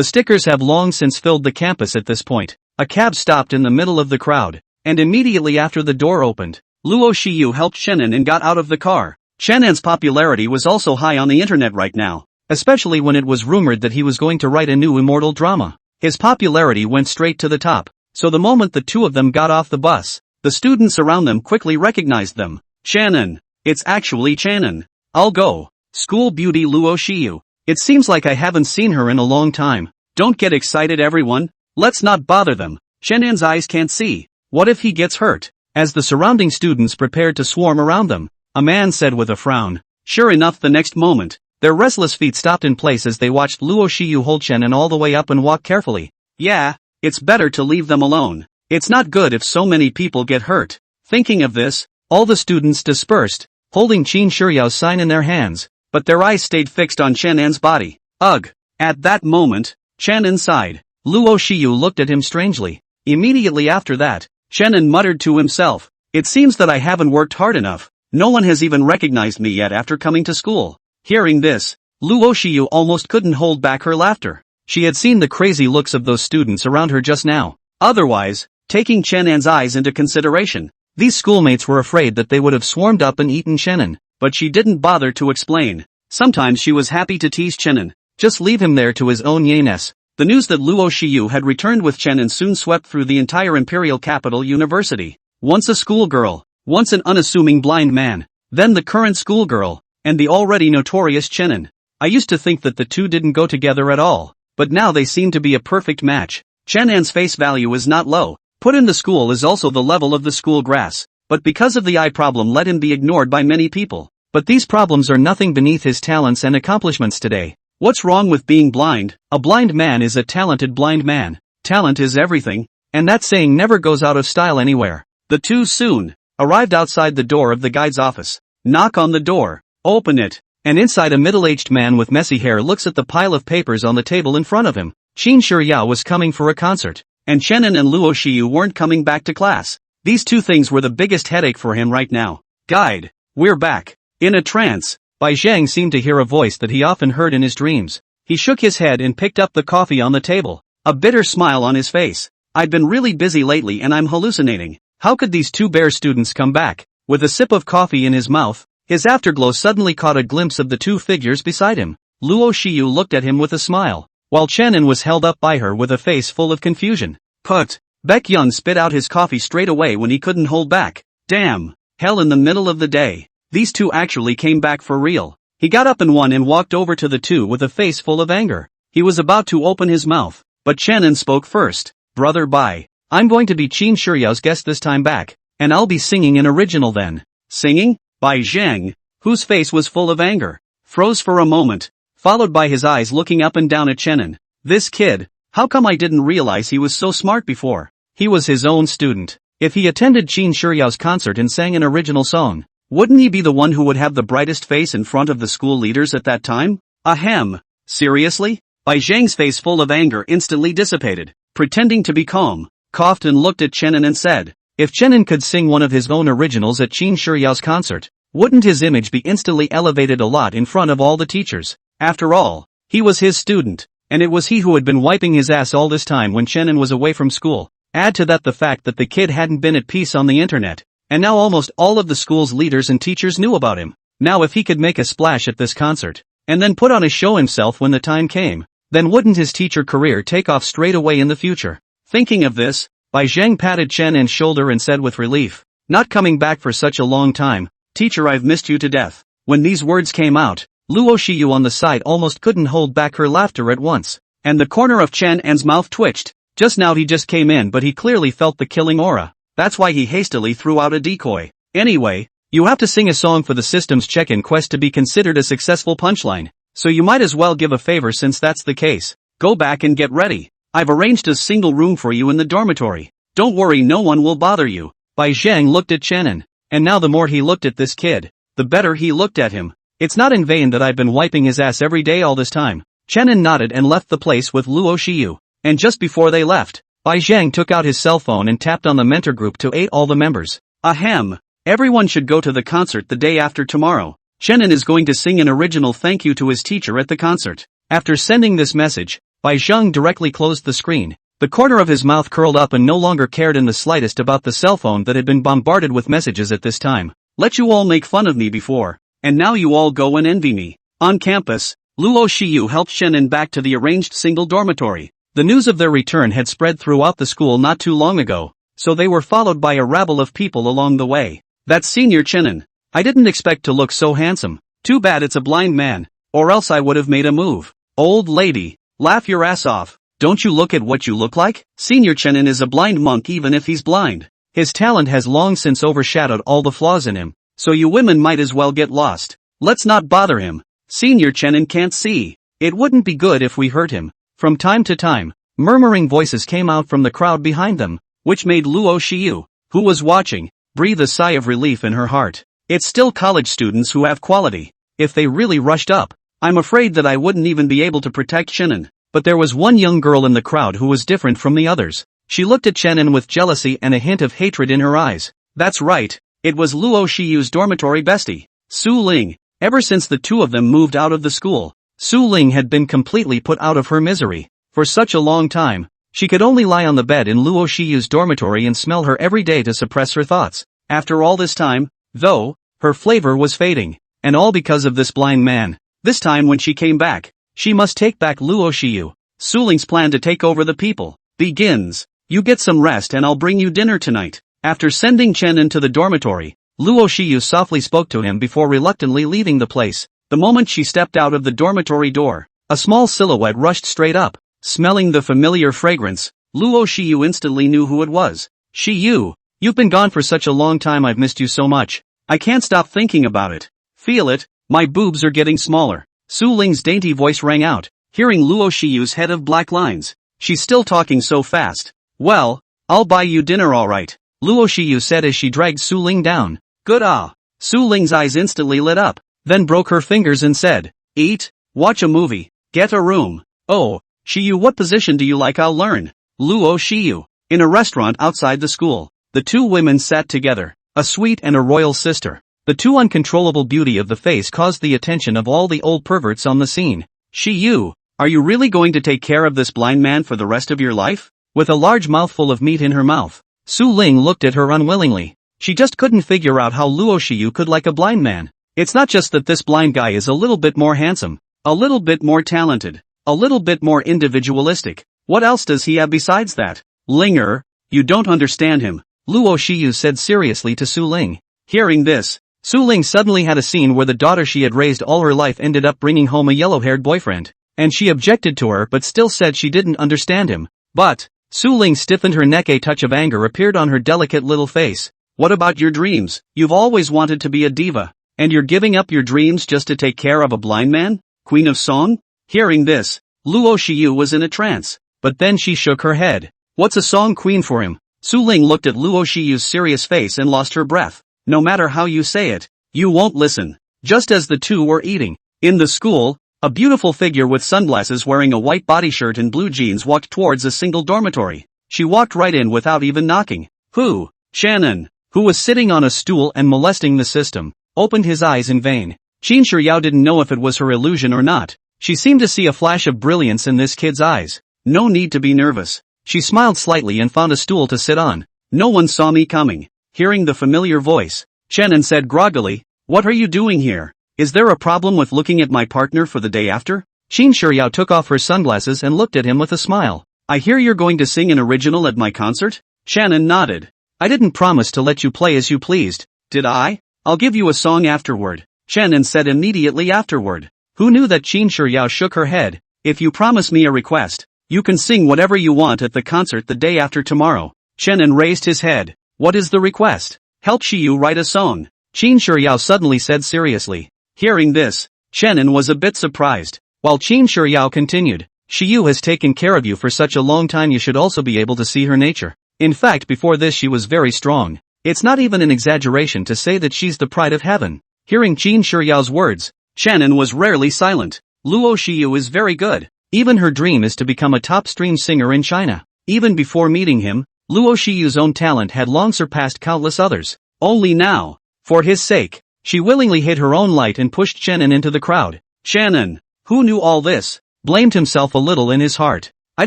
stickers have long since filled the campus at this point. A cab stopped in the middle of the crowd, and immediately after the door opened, Luo Shiyu helped Chenin and got out of the car. Chenin's popularity was also high on the internet right now, especially when it was rumored that he was going to write a new immortal drama. His popularity went straight to the top, so the moment the two of them got off the bus, the students around them quickly recognized them. Chenin. It's actually Chenin. I'll go. School beauty Luo Shiyu. It seems like I haven't seen her in a long time. Don't get excited everyone. Let's not bother them. Chenin's eyes can't see. What if he gets hurt? As the surrounding students prepared to swarm around them, a man said with a frown. Sure enough, the next moment, their restless feet stopped in place as they watched Luo Shiyu hold Chenin all the way up and walk carefully. Yeah, it's better to leave them alone. It's not good if so many people get hurt. Thinking of this, all the students dispersed, holding Qin Shuryao's sign in their hands, but their eyes stayed fixed on Chenin's body. Ugh! At that moment, Chenin sighed. Luo Shiyu looked at him strangely. Immediately after that, Chenin muttered to himself, "It seems that I haven't worked hard enough. No one has even recognized me yet after coming to school." Hearing this, Luo Shiyu almost couldn't hold back her laughter. She had seen the crazy looks of those students around her just now. Otherwise, taking Chenin's eyes into consideration, these schoolmates were afraid that they would have swarmed up and eaten Chenin, but she didn't bother to explain. Sometimes she was happy to tease Chenin. Just leave him there to his own yayness. The news that Luo Shiyu had returned with Chenin soon swept through the entire Imperial Capital University. Once a schoolgirl, once an unassuming blind man, then the current schoolgirl, and the already notorious Chenin. I used to think that the two didn't go together at all, but now they seem to be a perfect match. Chenin's face value is not low, put in the school is also the level of the school grass, but because of the eye problem let him be ignored by many people. But these problems are nothing beneath his talents and accomplishments today. What's wrong with being blind? A blind man is a talented blind man. Talent is everything, and that saying never goes out of style anywhere. The two soon arrived outside the door of the guide's office. Knock on the door. Open it. And inside a middle-aged man with messy hair looks at the pile of papers on the table in front of him. Qin Shiryao was coming for a concert, and Chenin and Luo Shiyu weren't coming back to class. These two things were the biggest headache for him right now. Guide, we're back. In a trance, Bai Zhang seemed to hear a voice that he often heard in his dreams. He shook his head and picked up the coffee on the table, a bitter smile on his face. I've been really busy lately and I'm hallucinating. How could these two bear students come back? With a sip of coffee in his mouth, his afterglow suddenly caught a glimpse of the two figures beside him. Luo Shiyu looked at him with a smile, while Chenin was held up by her with a face full of confusion. Put! Baek Young spit out his coffee straight away when he couldn't hold back. Damn! Hell, in the middle of the day. These two actually came back for real. He got up and walked over to the two with a face full of anger. He was about to open his mouth, but Chenin spoke first. Brother Bai, I'm going to be Qin Shuryao's guest this time back, and I'll be singing an original then. Singing? Bai Zhang, whose face was full of anger, froze for a moment, followed by his eyes looking up and down at Chenin. This kid, how come I didn't realize he was so smart before? He was his own student. If he attended Qin Shuryao's concert and sang an original song, wouldn't he be the one who would have the brightest face in front of the school leaders at that time? Ahem. Seriously? Bai Zhang's face full of anger instantly dissipated. Pretending to be calm, coughed and looked at Chenin and said, if Chenin could sing one of his own originals at Qin Shuryao's concert, wouldn't his image be instantly elevated a lot in front of all the teachers? After all, he was his student, and it was he who had been wiping his ass all this time when Chenin was away from school. Add to that the fact that the kid hadn't been at peace on the internet, and now almost all of the school's leaders and teachers knew about him. Now if he could make a splash at this concert, and then put on a show himself when the time came, then wouldn't his teacher career take off straight away in the future? Thinking of this, Bai Zhang patted Chenin's shoulder and said with relief, not coming back for such a long time, teacher, I've missed you to death. When these words came out, Luo Shiyu on the side almost couldn't hold back her laughter at once, and the corner of Chenin's mouth twitched. Just now he just came in but he clearly felt the killing aura. That's why he hastily threw out a decoy. Anyway, you have to sing a song for the system's check-in quest to be considered a successful punchline, so you might as well give a favor since that's the case. Go back and get ready. I've arranged a single room for you in the dormitory. Don't worry, no one will bother you. Bai Zhang looked at Chenin, and now the more he looked at this kid, the better he looked at him. It's not in vain that I've been wiping his ass every day all this time. Chenin nodded and left the place with Luo Shiyu. And just before they left, Bai Zhang took out his cell phone and tapped on the mentor group to aid all the members. Ahem. Everyone should go to the concert the day after tomorrow. Chenin is going to sing an original thank you to his teacher at the concert. After sending this message, Bai Zheng directly closed the screen. The corner of his mouth curled up and no longer cared in the slightest about the cell phone that had been bombarded with messages at this time. Let you all make fun of me before, and now you all go and envy me. On campus, Luo Shiyu helped Chenin back to the arranged single dormitory. The news of their return had spread throughout the school not too long ago, so they were followed by a rabble of people along the way. That's Senior Chenin. I didn't expect to look so handsome. Too bad it's a blind man, or else I would have made a move. Old lady, laugh your ass off. Don't you look at what you look like? Senior Chenin is a blind monk even if he's blind. His talent has long since overshadowed all the flaws in him, so you women might as well get lost. Let's not bother him. Senior Chenin can't see. It wouldn't be good if we hurt him. From time to time, murmuring voices came out from the crowd behind them, which made Luo Shiyu, who was watching, breathe a sigh of relief in her heart. It's still college students who have quality. If they really rushed up, I'm afraid that I wouldn't even be able to protect Chenin. But there was one young girl in the crowd who was different from the others. She looked at Chenin with jealousy and a hint of hatred in her eyes. That's right, it was Luo Shiyu's dormitory bestie, Su Ling. Ever since the two of them moved out of the school, Su Ling had been completely put out of her misery. For such a long time, she could only lie on the bed in Luo Shiyu's dormitory and smell her every day to suppress her thoughts. After all this time, though, her flavor was fading, and all because of this blind man. This time when she came back, she must take back Luo Shiyu. Su Ling's plan to take over the people begins. You get some rest and I'll bring you dinner tonight. After sending Chen into the dormitory, Luo Shiyu softly spoke to him before reluctantly leaving the place. The moment she stepped out of the dormitory door, a small silhouette rushed straight up. Smelling the familiar fragrance, Luo Shiyu instantly knew who it was. Shiyu, you've been gone for such a long time, I've missed you so much. I can't stop thinking about it. Feel it, my boobs are getting smaller. Su Ling's dainty voice rang out, hearing Luo Shiyu's head of black lines. She's still talking so fast. Well, I'll buy you dinner alright, Luo Shiyu said as she dragged Su Ling down. Good ah. Su Ling's eyes instantly lit up, then broke her fingers and said, eat, watch a movie, get a room. Oh, Shiyu, what position do you like? I'll learn. Luo Shiyu. In a restaurant outside the school, the two women sat together, a sweet and a royal sister. The too uncontrollable beauty of the face caused the attention of all the old perverts on the scene. Shiyu, are you really going to take care of this blind man for the rest of your life? With a large mouthful of meat in her mouth, Su Ling looked at her unwillingly. She just couldn't figure out how Luo Shiyu could like a blind man. It's not just that this blind guy is a little bit more handsome, a little bit more talented, a little bit more individualistic. What else does he have besides that? Linger, you don't understand him, Luo Shiyu said seriously to Su Ling. Hearing this, Su Ling suddenly had a scene where the daughter she had raised all her life ended up bringing home a yellow-haired boyfriend, and she objected to her but still said she didn't understand him. But, Su Ling stiffened her neck. A touch of anger appeared on her delicate little face. What about your dreams? You've always wanted to be a diva, and you're giving up your dreams just to take care of a blind man? Queen of Song? Hearing this, Luo Shiyu was in a trance, but then she shook her head. What's a song queen for him? Su Ling looked at Luo Shiyu's serious face and lost her breath. No matter how you say it, you won't listen. Just as the two were eating, in the school, a beautiful figure with sunglasses wearing a white body shirt and blue jeans walked towards a single dormitory. She walked right in without even knocking. Who? Shannon, who was sitting on a stool and molesting the system, opened his eyes in vain. Qin Shiyao didn't know if it was her illusion or not. She seemed to see a flash of brilliance in this kid's eyes. No need to be nervous. She smiled slightly and found a stool to sit on. No one saw me coming. Hearing the familiar voice, Shannon said groggily, what are you doing here? Is there a problem with looking at my partner for the day after? Qin Shiyao took off her sunglasses and looked at him with a smile. I hear you're going to sing an original at my concert? Shannon nodded. I didn't promise to let you play as you pleased, did I? I'll give you a song afterward, Shannon said immediately afterward. Who knew that? Qin Shiyao shook her head. If you promise me a request, you can sing whatever you want at the concert the day after tomorrow. Shannon raised his head. What is the request? Help Shiyu write a song, Qin Shiyao suddenly said seriously. Hearing this, Shannon was a bit surprised. While Qin Shiyao continued, Shiyu has taken care of you for such a long time, you should also be able to see her nature. In fact, before this she was very strong. It's not even an exaggeration to say that she's the pride of heaven. Hearing Qin Shiyao's words, Shannon was rarely silent. Luo Shiyu is very good. Even her dream is to become a top-stream singer in China. Even before meeting him, Luo Shiyu's own talent had long surpassed countless others. Only now, for his sake, She willingly hid her own light and pushed Chenin into the crowd. Chenin, who knew all this, blamed himself a little in his heart. I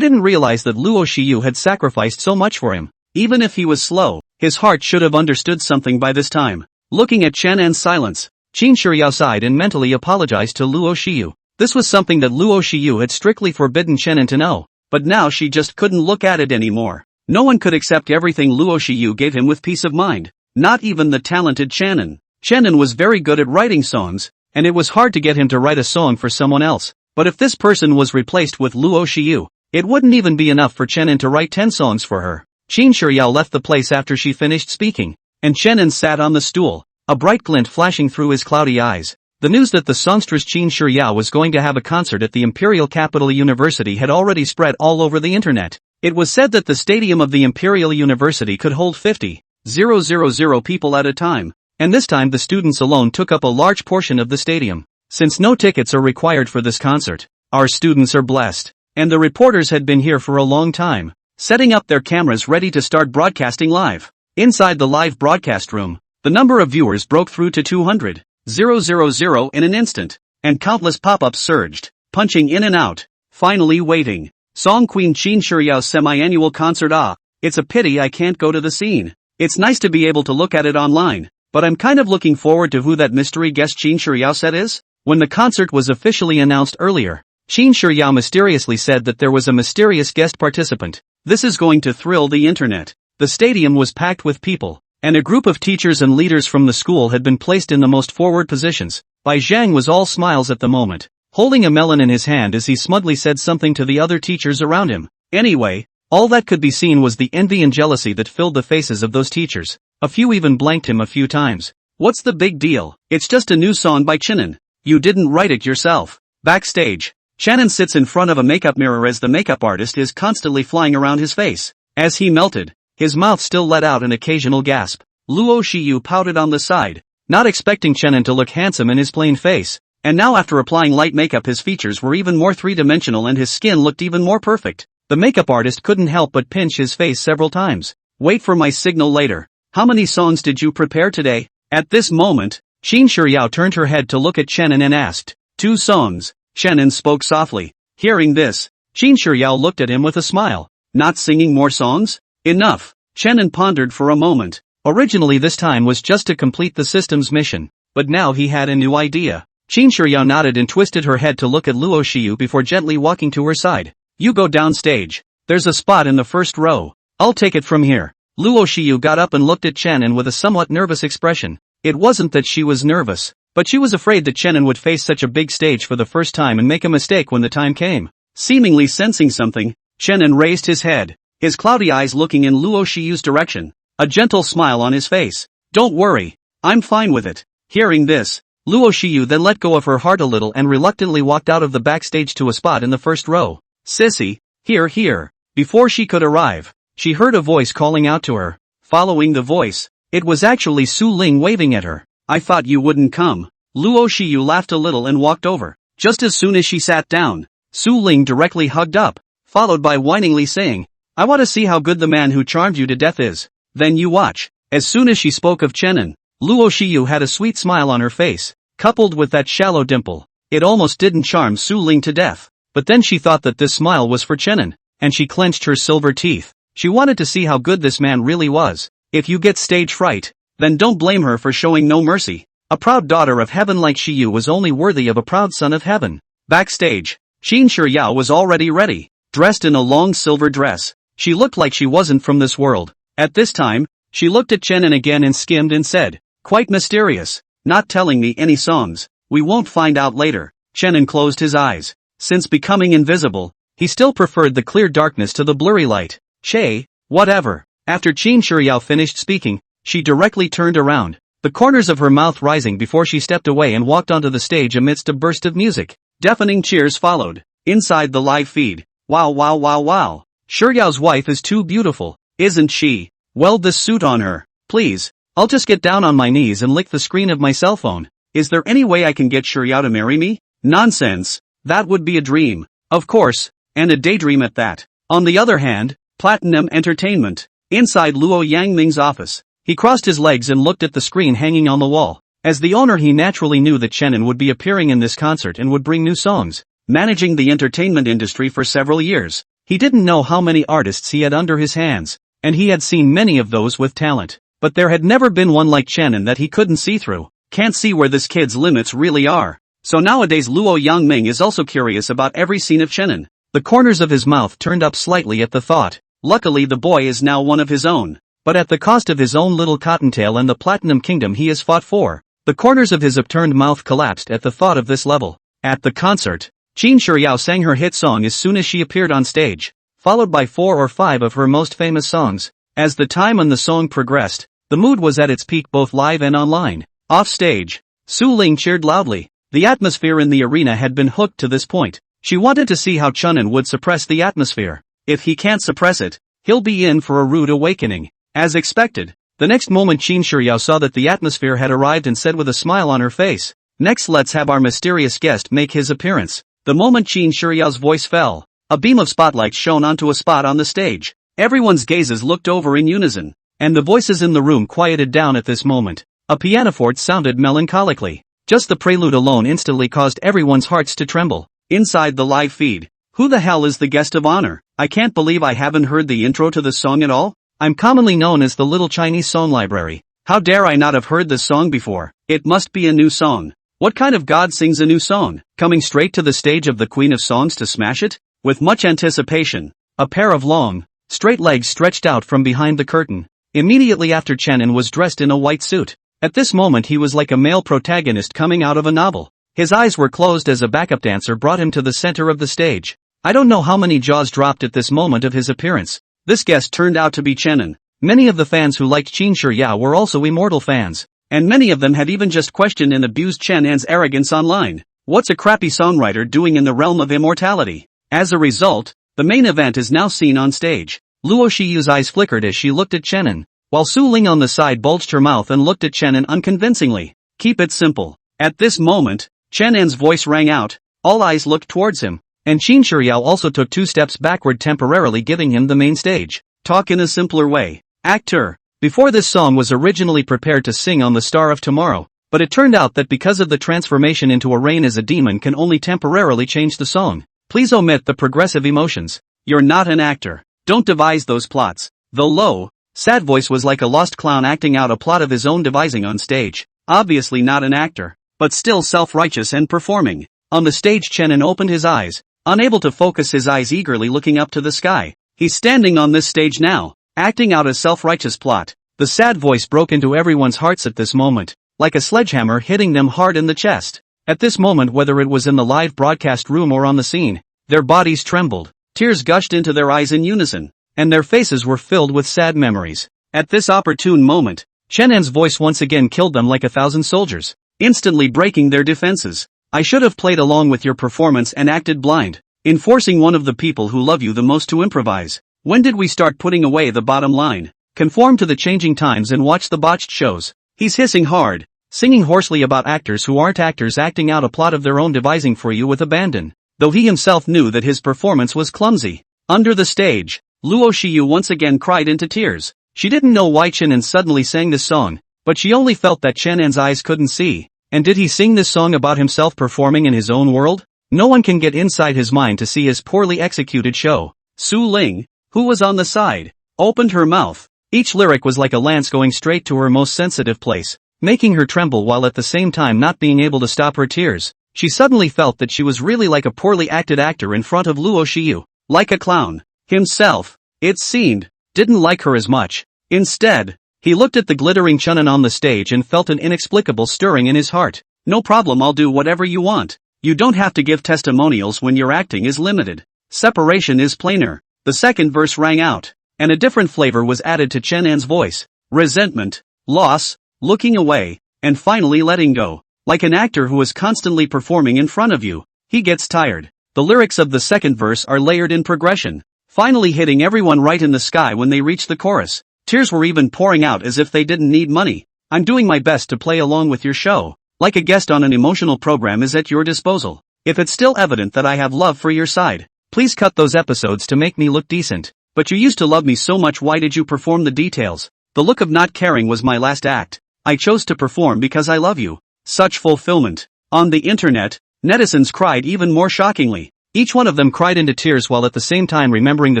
didn't realize that Luo Shiyu had sacrificed so much for him. Even if he was slow, his heart should have understood something by this time. Looking at Chenin's silence, Qin Shiyao sighed and mentally apologized to Luo Shiyu. This was something that Luo Shiyu had strictly forbidden Chenin to know, but now she just couldn't look at it anymore. No one could accept everything Luo Shiyu gave him with peace of mind, not even the talented Chenin. Chenin was very good at writing songs, and it was hard to get him to write a song for someone else, but if this person was replaced with Luo Shiyu, it wouldn't even be enough for Chenin to write 10 songs for her. Qin Shiyao left the place after she finished speaking, and Chenin sat on the stool, a bright glint flashing through his cloudy eyes. The news that the songstress Qin Shiyao was going to have a concert at the Imperial Capital University had already spread all over the internet. It was said that the stadium of the Imperial University could hold 50,000 people at a time, and this time the students alone took up a large portion of the stadium. Since no tickets are required for this concert, our students are blessed. And the reporters had been here for a long time, setting up their cameras ready to start broadcasting live. Inside the live broadcast room, the number of viewers broke through to 200,000 in an instant, and countless pop-ups surged, punching in and out. Finally waiting. Song Queen Qin Shiyao's semi-annual concert. It's a pity I can't go to the scene. It's nice to be able to look at it online, but I'm kind of looking forward to who that mystery guest Qin Shiyao said is. When the concert was officially announced earlier, Qin Shiyao mysteriously said that there was a mysterious guest participant. This is going to thrill the internet. The stadium was packed with people, and a group of teachers and leaders from the school had been placed in the most forward positions. Bai Zhang was all smiles at the moment, holding a melon in his hand as he smugly said something to the other teachers around him. Anyway, all that could be seen was the envy and jealousy that filled the faces of those teachers. A few even blanked him a few times. What's the big deal? It's just a new song by Chenin. You didn't write it yourself. Backstage, Chenin sits in front of a makeup mirror as the makeup artist is constantly flying around his face. As he melted, his mouth still let out an occasional gasp. Luo Shiyu pouted on the side, not expecting Chenin to look handsome in his plain face. And now after applying light makeup his features were even more three-dimensional and his skin looked even more perfect. The makeup artist couldn't help but pinch his face several times. Wait for my signal later. How many songs did you prepare today? At this moment, Qin Shiyao turned her head to look at Chenin and asked, 2 songs. Chenin spoke softly. Hearing this, Qin Shiyao looked at him with a smile. Not singing more songs? Enough. Chenin pondered for a moment. Originally this time was just to complete the system's mission, but now he had a new idea. Qin Shiyao nodded and twisted her head to look at Luo Shiyu before gently walking to her side. You go downstage. There's a spot in the first row. I'll take it from here. Luo Shiyu got up and looked at Chenin with a somewhat nervous expression. It wasn't that she was nervous, but she was afraid that Chenin would face such a big stage for the first time and make a mistake when the time came. Seemingly sensing something, Chenin raised his head, his cloudy eyes looking in Luo Shiyu's direction, a gentle smile on his face. Don't worry, I'm fine with it. Hearing this, Luo Shiyu then let go of her heart a little and reluctantly walked out of the backstage to a spot in the first row. Sissy, here. Before she could arrive, she heard a voice calling out to her. Following the voice, it was actually Su Ling waving at her. I thought you wouldn't come. Luo Shiyu laughed a little and walked over. Just as soon as she sat down, Su Ling directly hugged up, followed by whiningly saying, I want to see how good the man who charmed you to death is. Then you watch. As soon as she spoke of Chenin, Luo Shiyu had a sweet smile on her face, coupled with that shallow dimple. It almost didn't charm Su Ling to death, but then she thought that this smile was for Chenin, and she clenched her silver teeth. She wanted to see how good this man really was. If you get stage fright, then don't blame her for showing no mercy. A proud daughter of heaven like Shiyu was only worthy of a proud son of heaven. Backstage, Qin Shiyao was already ready, dressed in a long silver dress. She looked like she wasn't from this world. At this time, she looked at Chenin again and skimmed and said, quite mysterious, not telling me any songs. We won't find out later. Chenin closed his eyes. Since becoming invisible, he still preferred the clear darkness to the blurry light. Che, whatever. After Qin Shiyao finished speaking, she directly turned around, the corners of her mouth rising before she stepped away and walked onto the stage amidst a burst of music. Deafening cheers followed. Inside the live feed. Wow. Shiyao's wife is too beautiful, isn't she? Weld this suit on her, please. I'll just get down on my knees and lick the screen of my cell phone. Is there any way I can get Shiyao to marry me? Nonsense. That would be a dream. Of course, and a daydream at that. On the other hand, Platinum Entertainment. Inside Luo Yangming's office, he crossed his legs and looked at the screen hanging on the wall. As the owner, he naturally knew that Chenin would be appearing in this concert and would bring new songs. Managing the entertainment industry for several years, he didn't know how many artists he had under his hands, and he had seen many of those with talent. But there had never been one like Chenin that he couldn't see through. Can't see where this kid's limits really are. So nowadays Luo Yangming is also curious about every scene of Chenin. The corners of his mouth turned up slightly at the thought. Luckily the boy is now one of his own. But at the cost of his own little cottontail and the Platinum Kingdom he has fought for. The corners of his upturned mouth collapsed at the thought of this level. At the concert, Qin Shiyao sang her hit song as soon as she appeared on stage, followed by 4 or 5 of her most famous songs. As the time on the song progressed, the mood was at its peak both live and online. Off stage, Su Ling cheered loudly. The atmosphere in the arena had been hooked to this point. She wanted to see how Chenin would suppress the atmosphere. If he can't suppress it, he'll be in for a rude awakening. As expected, the next moment Qin Shiyao saw that the atmosphere had arrived and said with a smile on her face, "Next let's have our mysterious guest make his appearance." The moment Qin Shiyao's voice fell, a beam of spotlight shone onto a spot on the stage. Everyone's gazes looked over in unison, and the voices in the room quieted down at this moment. A pianoforte sounded melancholically. Just the prelude alone instantly caused everyone's hearts to tremble. Inside the live feed, who the hell is the guest of honor? I can't believe I haven't heard the intro to this song at all. I'm commonly known as the Little Chinese Song Library. How dare I not have heard this song before? It must be a new song. What kind of god sings a new song? Coming straight to the stage of the Queen of Songs to smash it? With much anticipation, a pair of long, straight legs stretched out from behind the curtain. Immediately after, Chenin was dressed in a white suit. At this moment he was like a male protagonist coming out of a novel. His eyes were closed as a backup dancer brought him to the center of the stage. I don't know how many jaws dropped at this moment of his appearance. This guest turned out to be Chenin. Many of the fans who liked Qin Shiyao were also Immortal fans, and many of them had even just questioned and abused Chenin's arrogance online. What's a crappy songwriter doing in the realm of immortality? As a result, the main event is now seen on stage. Luo Shiyu's eyes flickered as she looked at Chenin, while Su Ling on the side bulged her mouth and looked at Chenin unconvincingly. Keep it simple. At this moment, Chenin's voice rang out, all eyes looked towards him, and Qin Shiyao also took 2 steps backward, temporarily giving him the main stage. Talk in a simpler way. Actor. Before this song was originally prepared to sing on the Star of Tomorrow, but it turned out that because of the transformation into a rain as a demon can only temporarily change the song. Please omit the progressive emotions. You're not an actor. Don't devise those plots. The low, sad voice was like a lost clown acting out a plot of his own devising on stage. Obviously not an actor, but still self-righteous and performing. On the stage, Chenin opened his eyes, unable to focus his eyes, eagerly looking up to the sky. He's standing on this stage now, acting out a self-righteous plot. The sad voice broke into everyone's hearts at this moment, like a sledgehammer hitting them hard in the chest. At this moment, whether it was in the live broadcast room or on the scene, their bodies trembled, tears gushed into their eyes in unison, and their faces were filled with sad memories. At this opportune moment, Chenin's voice once again killed them like 1,000 soldiers, instantly breaking their defenses. I should have played along with your performance and acted blind, in forcing one of the people who love you the most to improvise. When did we start putting away the bottom line? Conform to the changing times and watch the botched shows. He's hissing hard, singing hoarsely about actors who aren't actors acting out a plot of their own devising for you with abandon, though he himself knew that his performance was clumsy. Under the stage, Luo Shiyu once again cried into tears. She didn't know why Chenin suddenly sang this song, but she only felt that Chenin's eyes couldn't see. And did he sing this song about himself performing in his own world? No one can get inside his mind to see his poorly executed show. Su Ling, who was on the side, opened her mouth. Each lyric was like a lance going straight to her most sensitive place, making her tremble while at the same time not being able to stop her tears. She suddenly felt that she was really like a poorly acted actor in front of Luo Shiyu, like a clown. Himself, it seemed, didn't like her as much. Instead, he looked at the glittering Chenin on the stage and felt an inexplicable stirring in his heart. No problem, I'll do whatever you want. You don't have to give testimonials when your acting is limited. Separation is plainer. The second verse rang out, and a different flavor was added to Chenin's voice. Resentment, loss, looking away, and finally letting go. Like an actor who is constantly performing in front of you, he gets tired. The lyrics of the second verse are layered in progression, finally hitting everyone right in the sky when they reach the chorus. Tears were even pouring out as if they didn't need money. I'm doing my best to play along with your show, like a guest on an emotional program is at your disposal. If it's still evident that I have love for your side, please cut those episodes to make me look decent. But you used to love me so much, why did you perform the details? The look of not caring was my last act. I chose to perform because I love you. Such fulfillment. On the internet, netizens cried even more shockingly. Each one of them cried into tears while at the same time remembering the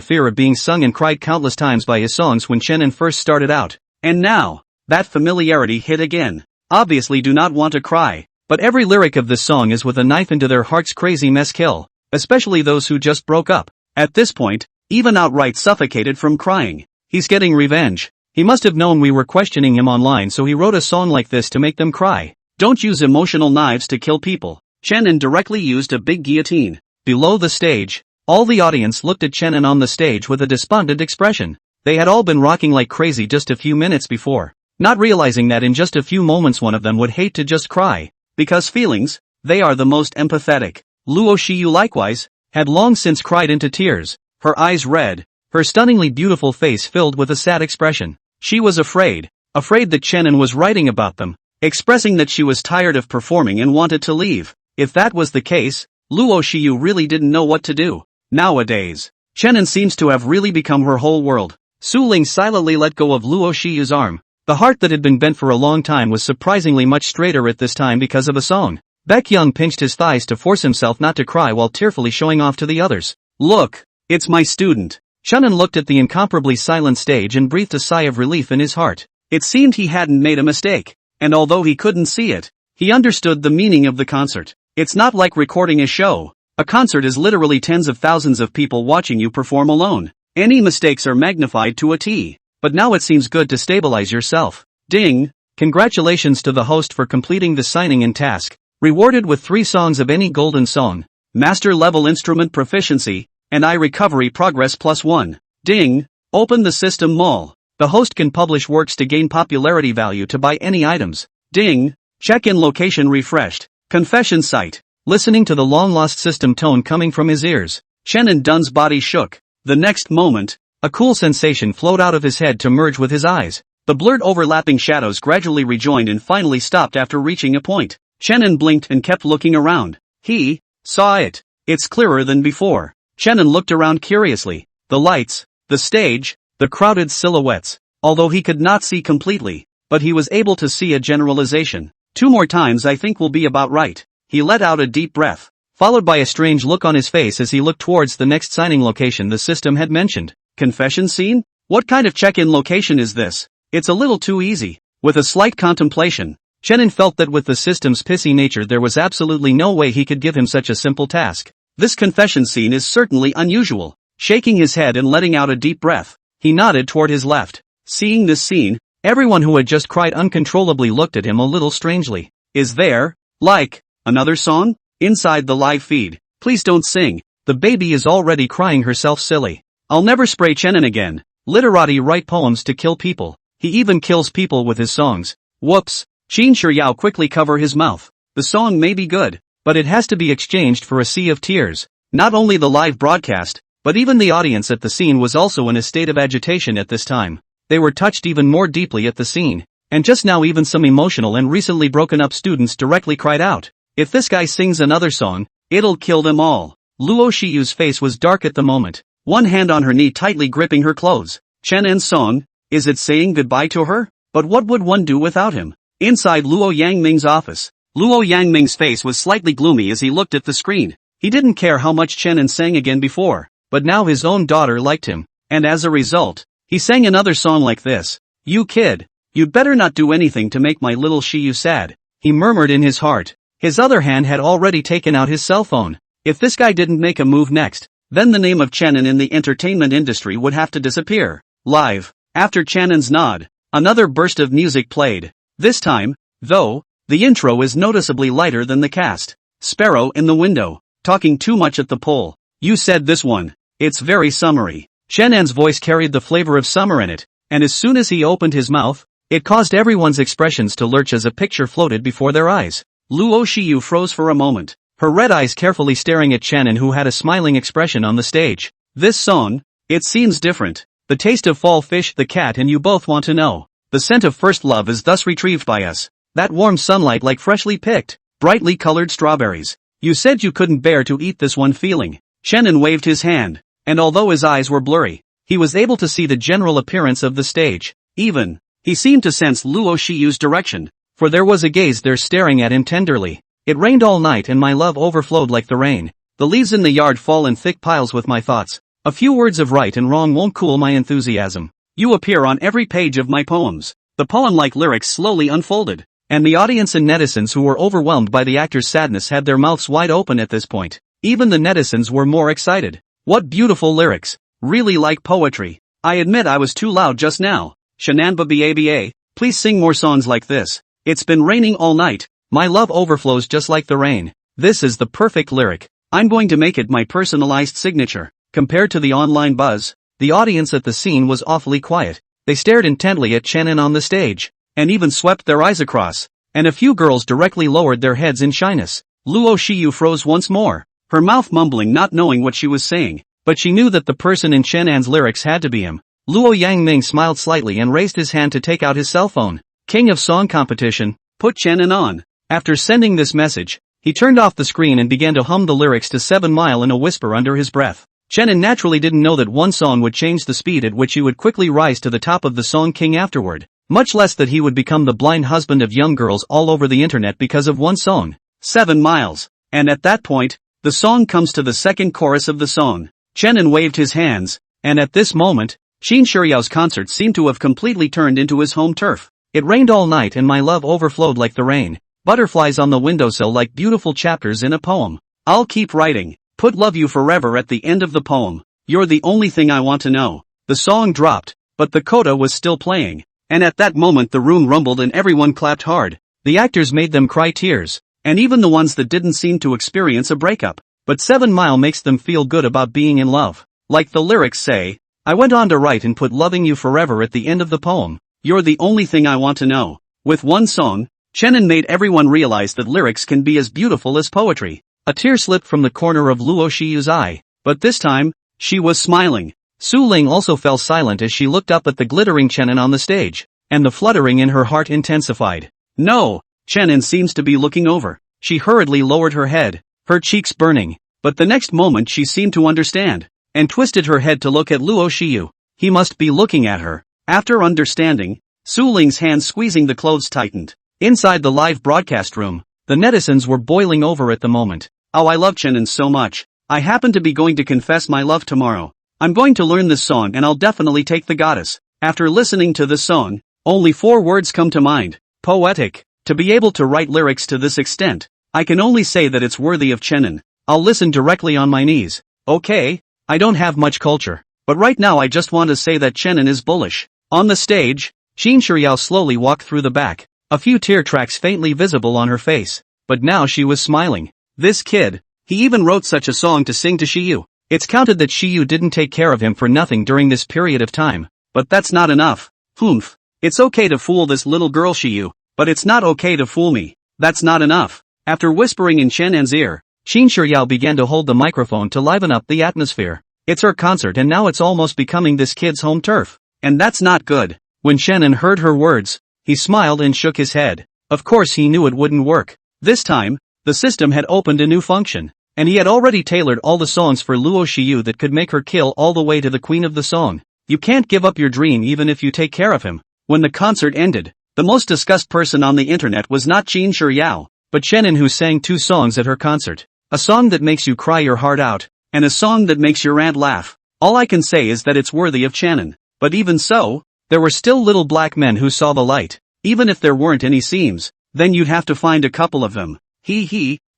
fear of being sung and cried countless times by his songs when Chenin first started out. And now, that familiarity hit again. Obviously do not want to cry, but every lyric of this song is with a knife into their heart's crazy mess kill, especially those who just broke up. At this point, even outright suffocated from crying. He's getting revenge. He must have known we were questioning him online, so he wrote a song like this to make them cry. Don't use emotional knives to kill people. Chenin directly used a big guillotine. Below the stage, all the audience looked at Chenin on the stage with a despondent expression. They had all been rocking like crazy just a few minutes before, not realizing that in just a few moments one of them would hate to just cry. Because feelings, they are the most empathetic. Luo Shiyu likewise, had long since cried into tears, her eyes red, her stunningly beautiful face filled with a sad expression. She was afraid that Chenin was writing about them, expressing that she was tired of performing and wanted to leave. If that was the case, Luo Shiyu really didn't know what to do. Nowadays, Chenin seems to have really become her whole world. Su Ling silently let go of Luo Shiyu's arm. The heart that had been bent for a long time was surprisingly much straighter at this time because of a song. Baekhyun pinched his thighs to force himself not to cry while tearfully showing off to the others. Look, it's my student. Chenin looked at the incomparably silent stage and breathed a sigh of relief in his heart. It seemed he hadn't made a mistake, and although he couldn't see it, he understood the meaning of the concert. It's not like recording a show. A concert is literally tens of thousands of people watching you perform alone. Any mistakes are magnified to a T. But now it seems good to stabilize yourself. Ding! Congratulations to the host for completing the signing in task. Rewarded with 3 songs of any golden song, master level instrument proficiency, and eye recovery progress +1. Ding! Open the system mall. The host can publish works to gain popularity value to buy any items. Ding! Check-in location refreshed. Confession site. Listening to the long-lost system tone coming from his ears, Chenin Dun's body shook. The next moment, a cool sensation flowed out of his head to merge with his eyes. The blurred overlapping shadows gradually rejoined and finally stopped after reaching a point. Chenin blinked and kept looking around. He saw it. It's clearer than before. Chenin looked around curiously. The lights, the stage, the crowded silhouettes. Although he could not see completely, but he was able to see a generalization. 2 more times I think will be about right. He let out a deep breath, followed by a strange look on his face as he looked towards the next signing location the system had mentioned. Confession scene? What kind of check-in location is this? It's a little too easy. With a slight contemplation, Chenin felt that with the system's pissy nature there was absolutely no way he could give him such a simple task. This confession scene is certainly unusual. Shaking his head and letting out a deep breath, he nodded toward his left. Seeing this scene, everyone who had just cried uncontrollably looked at him a little strangely. Is there, like, another song? Inside the live feed. Please don't sing. The baby is already crying herself silly. I'll never spray Chenin again. Literati write poems to kill people. He even kills people with his songs. Whoops. Qin Shiryao quickly cover his mouth. The song may be good, but it has to be exchanged for a sea of tears. Not only the live broadcast, but even the audience at the scene was also in a state of agitation at this time. They were touched even more deeply at the scene. And just now even some emotional and recently broken up students directly cried out. If this guy sings another song, it'll kill them all. Luo Shiyu's face was dark at the moment. One hand on her knee tightly gripping her clothes. Chenin's song? Is it saying goodbye to her? But what would one do without him? Inside Luo Yangming's office, Luo Yangming's face was slightly gloomy as he looked at the screen. He didn't care how much Chenin sang again before, but now his own daughter liked him, and as a result, he sang another song like this. You kid, you'd better not do anything to make my little Shiyu sad, he murmured in his heart. His other hand had already taken out his cell phone. If this guy didn't make a move next, then the name of Chenin in the entertainment industry would have to disappear. Live, after Chenin's nod, another burst of music played. This time, though, the intro is noticeably lighter than the cast. Sparrow in the window, talking too much at the pole. You said this one. It's very summery. Chenin's voice carried the flavor of summer in it, and as soon as he opened his mouth, it caused everyone's expressions to lurch as a picture floated before their eyes. Luo Shiyu froze for a moment, her red eyes carefully staring at Chenin who had a smiling expression on the stage. This song, it seems different. The taste of fall fish, the cat and you both want to know. The scent of first love is thus retrieved by us. That warm sunlight like freshly picked, brightly colored strawberries. You said you couldn't bear to eat this one feeling. Chenin waved his hand, and although his eyes were blurry, he was able to see the general appearance of the stage. Even, He seemed to sense Luo Shiyu's direction, for there was a gaze there staring at him tenderly. It rained all night and my love overflowed like the rain. The leaves in the yard fall in thick piles with my thoughts. A few words of right and wrong won't cool my enthusiasm. You appear on every page of my poems. The poem-like lyrics slowly unfolded, and the audience and netizens who were overwhelmed by the actor's sadness had their mouths wide open at this point. Even the netizens were more excited. What beautiful lyrics. Really like poetry. I admit I was too loud just now. Shananba Baba, please sing more songs like this. It's been raining all night. My love overflows just like the rain. This is the perfect lyric. I'm going to make it my personalized signature. Compared to the online buzz, the audience at the scene was awfully quiet. They stared intently at Chenin on the stage, and even swept their eyes across, and a few girls directly lowered their heads in shyness. Luo Shiyu froze once more, her mouth mumbling, not knowing what she was saying, but she knew that the person in Chenan's lyrics had to be him. Luo Yangming smiled slightly and raised his hand to take out his cell phone. King of Song Competition, put Chenin on. After sending this message, he turned off the screen and began to hum the lyrics to 7 Mile in a whisper under his breath. Chenin naturally didn't know that one song would change the speed at which he would quickly rise to the top of the song king afterward, much less that he would become the blind husband of young girls all over the internet because of one song. 7 miles. And at that point, the song comes to the second chorus of the song. Chenin waved his hands, and at this moment, Qin Shiyao's concert seemed to have completely turned into his home turf. It rained all night and my love overflowed like the rain. Butterflies on the windowsill like beautiful chapters in a poem. I'll keep writing. Put love you forever at the end of the poem. You're the only thing I want to know. The song dropped, but the coda was still playing. And at that moment the room rumbled and everyone clapped hard. The actors made them cry tears. And even the ones that didn't seem to experience a breakup. But 7 Mile makes them feel good about being in love. Like the lyrics say, I went on to write and put loving you forever at the end of the poem. You're the only thing I want to know. With one song, Chenin made everyone realize that lyrics can be as beautiful as poetry. A tear slipped from the corner of Luo Shiyu's eye, but this time, she was smiling. Su Ling also fell silent as she looked up at the glittering Chenin on the stage, and the fluttering in her heart intensified. No, Chenin seems to be looking over. She hurriedly lowered her head, her cheeks burning, but the next moment she seemed to understand, and twisted her head to look at Luo Shiyu. He must be looking at her. After understanding, Su Ling's hand squeezing the clothes tightened. Inside the live broadcast room, the netizens were boiling over at the moment. Oh, I love Chenin so much. I happen to be going to confess my love tomorrow. I'm going to learn this song and I'll definitely take the goddess. After listening to this song, only 4 words come to mind. Poetic. To be able to write lyrics to this extent, I can only say that it's worthy of Chenin. I'll listen directly on my knees. Okay, I don't have much culture, but right now I just want to say that Chenin is bullish. On the stage, Qin Shiryao slowly walked through the back, a few tear tracks faintly visible on her face, but now she was smiling. This kid, he even wrote such a song to sing to Shiyu. It's counted that Shiyu didn't take care of him for nothing during this period of time, but that's not enough. Humph. It's okay to fool this little girl Shiyu, but it's not okay to fool me. That's not enough. After whispering in Chenan's ear, Qin Shiryao began to hold the microphone to liven up the atmosphere. It's her concert and now it's almost becoming this kid's home turf. And that's not good. When Chenin heard her words, he smiled and shook his head. Of course he knew it wouldn't work. This time, the system had opened a new function, and he had already tailored all the songs for Luo Shiyu that could make her kill all the way to the queen of the song. You can't give up your dream even if you take care of him. When the concert ended, the most discussed person on the internet was not Qin Shiryao, but Chenin, who sang 2 songs at her concert. A song that makes you cry your heart out, and a song that makes your aunt laugh. All I can say is that it's worthy of Chenin. But even so, there were still little black men who saw the light. Even if there weren't any seams, then you'd have to find a couple of them.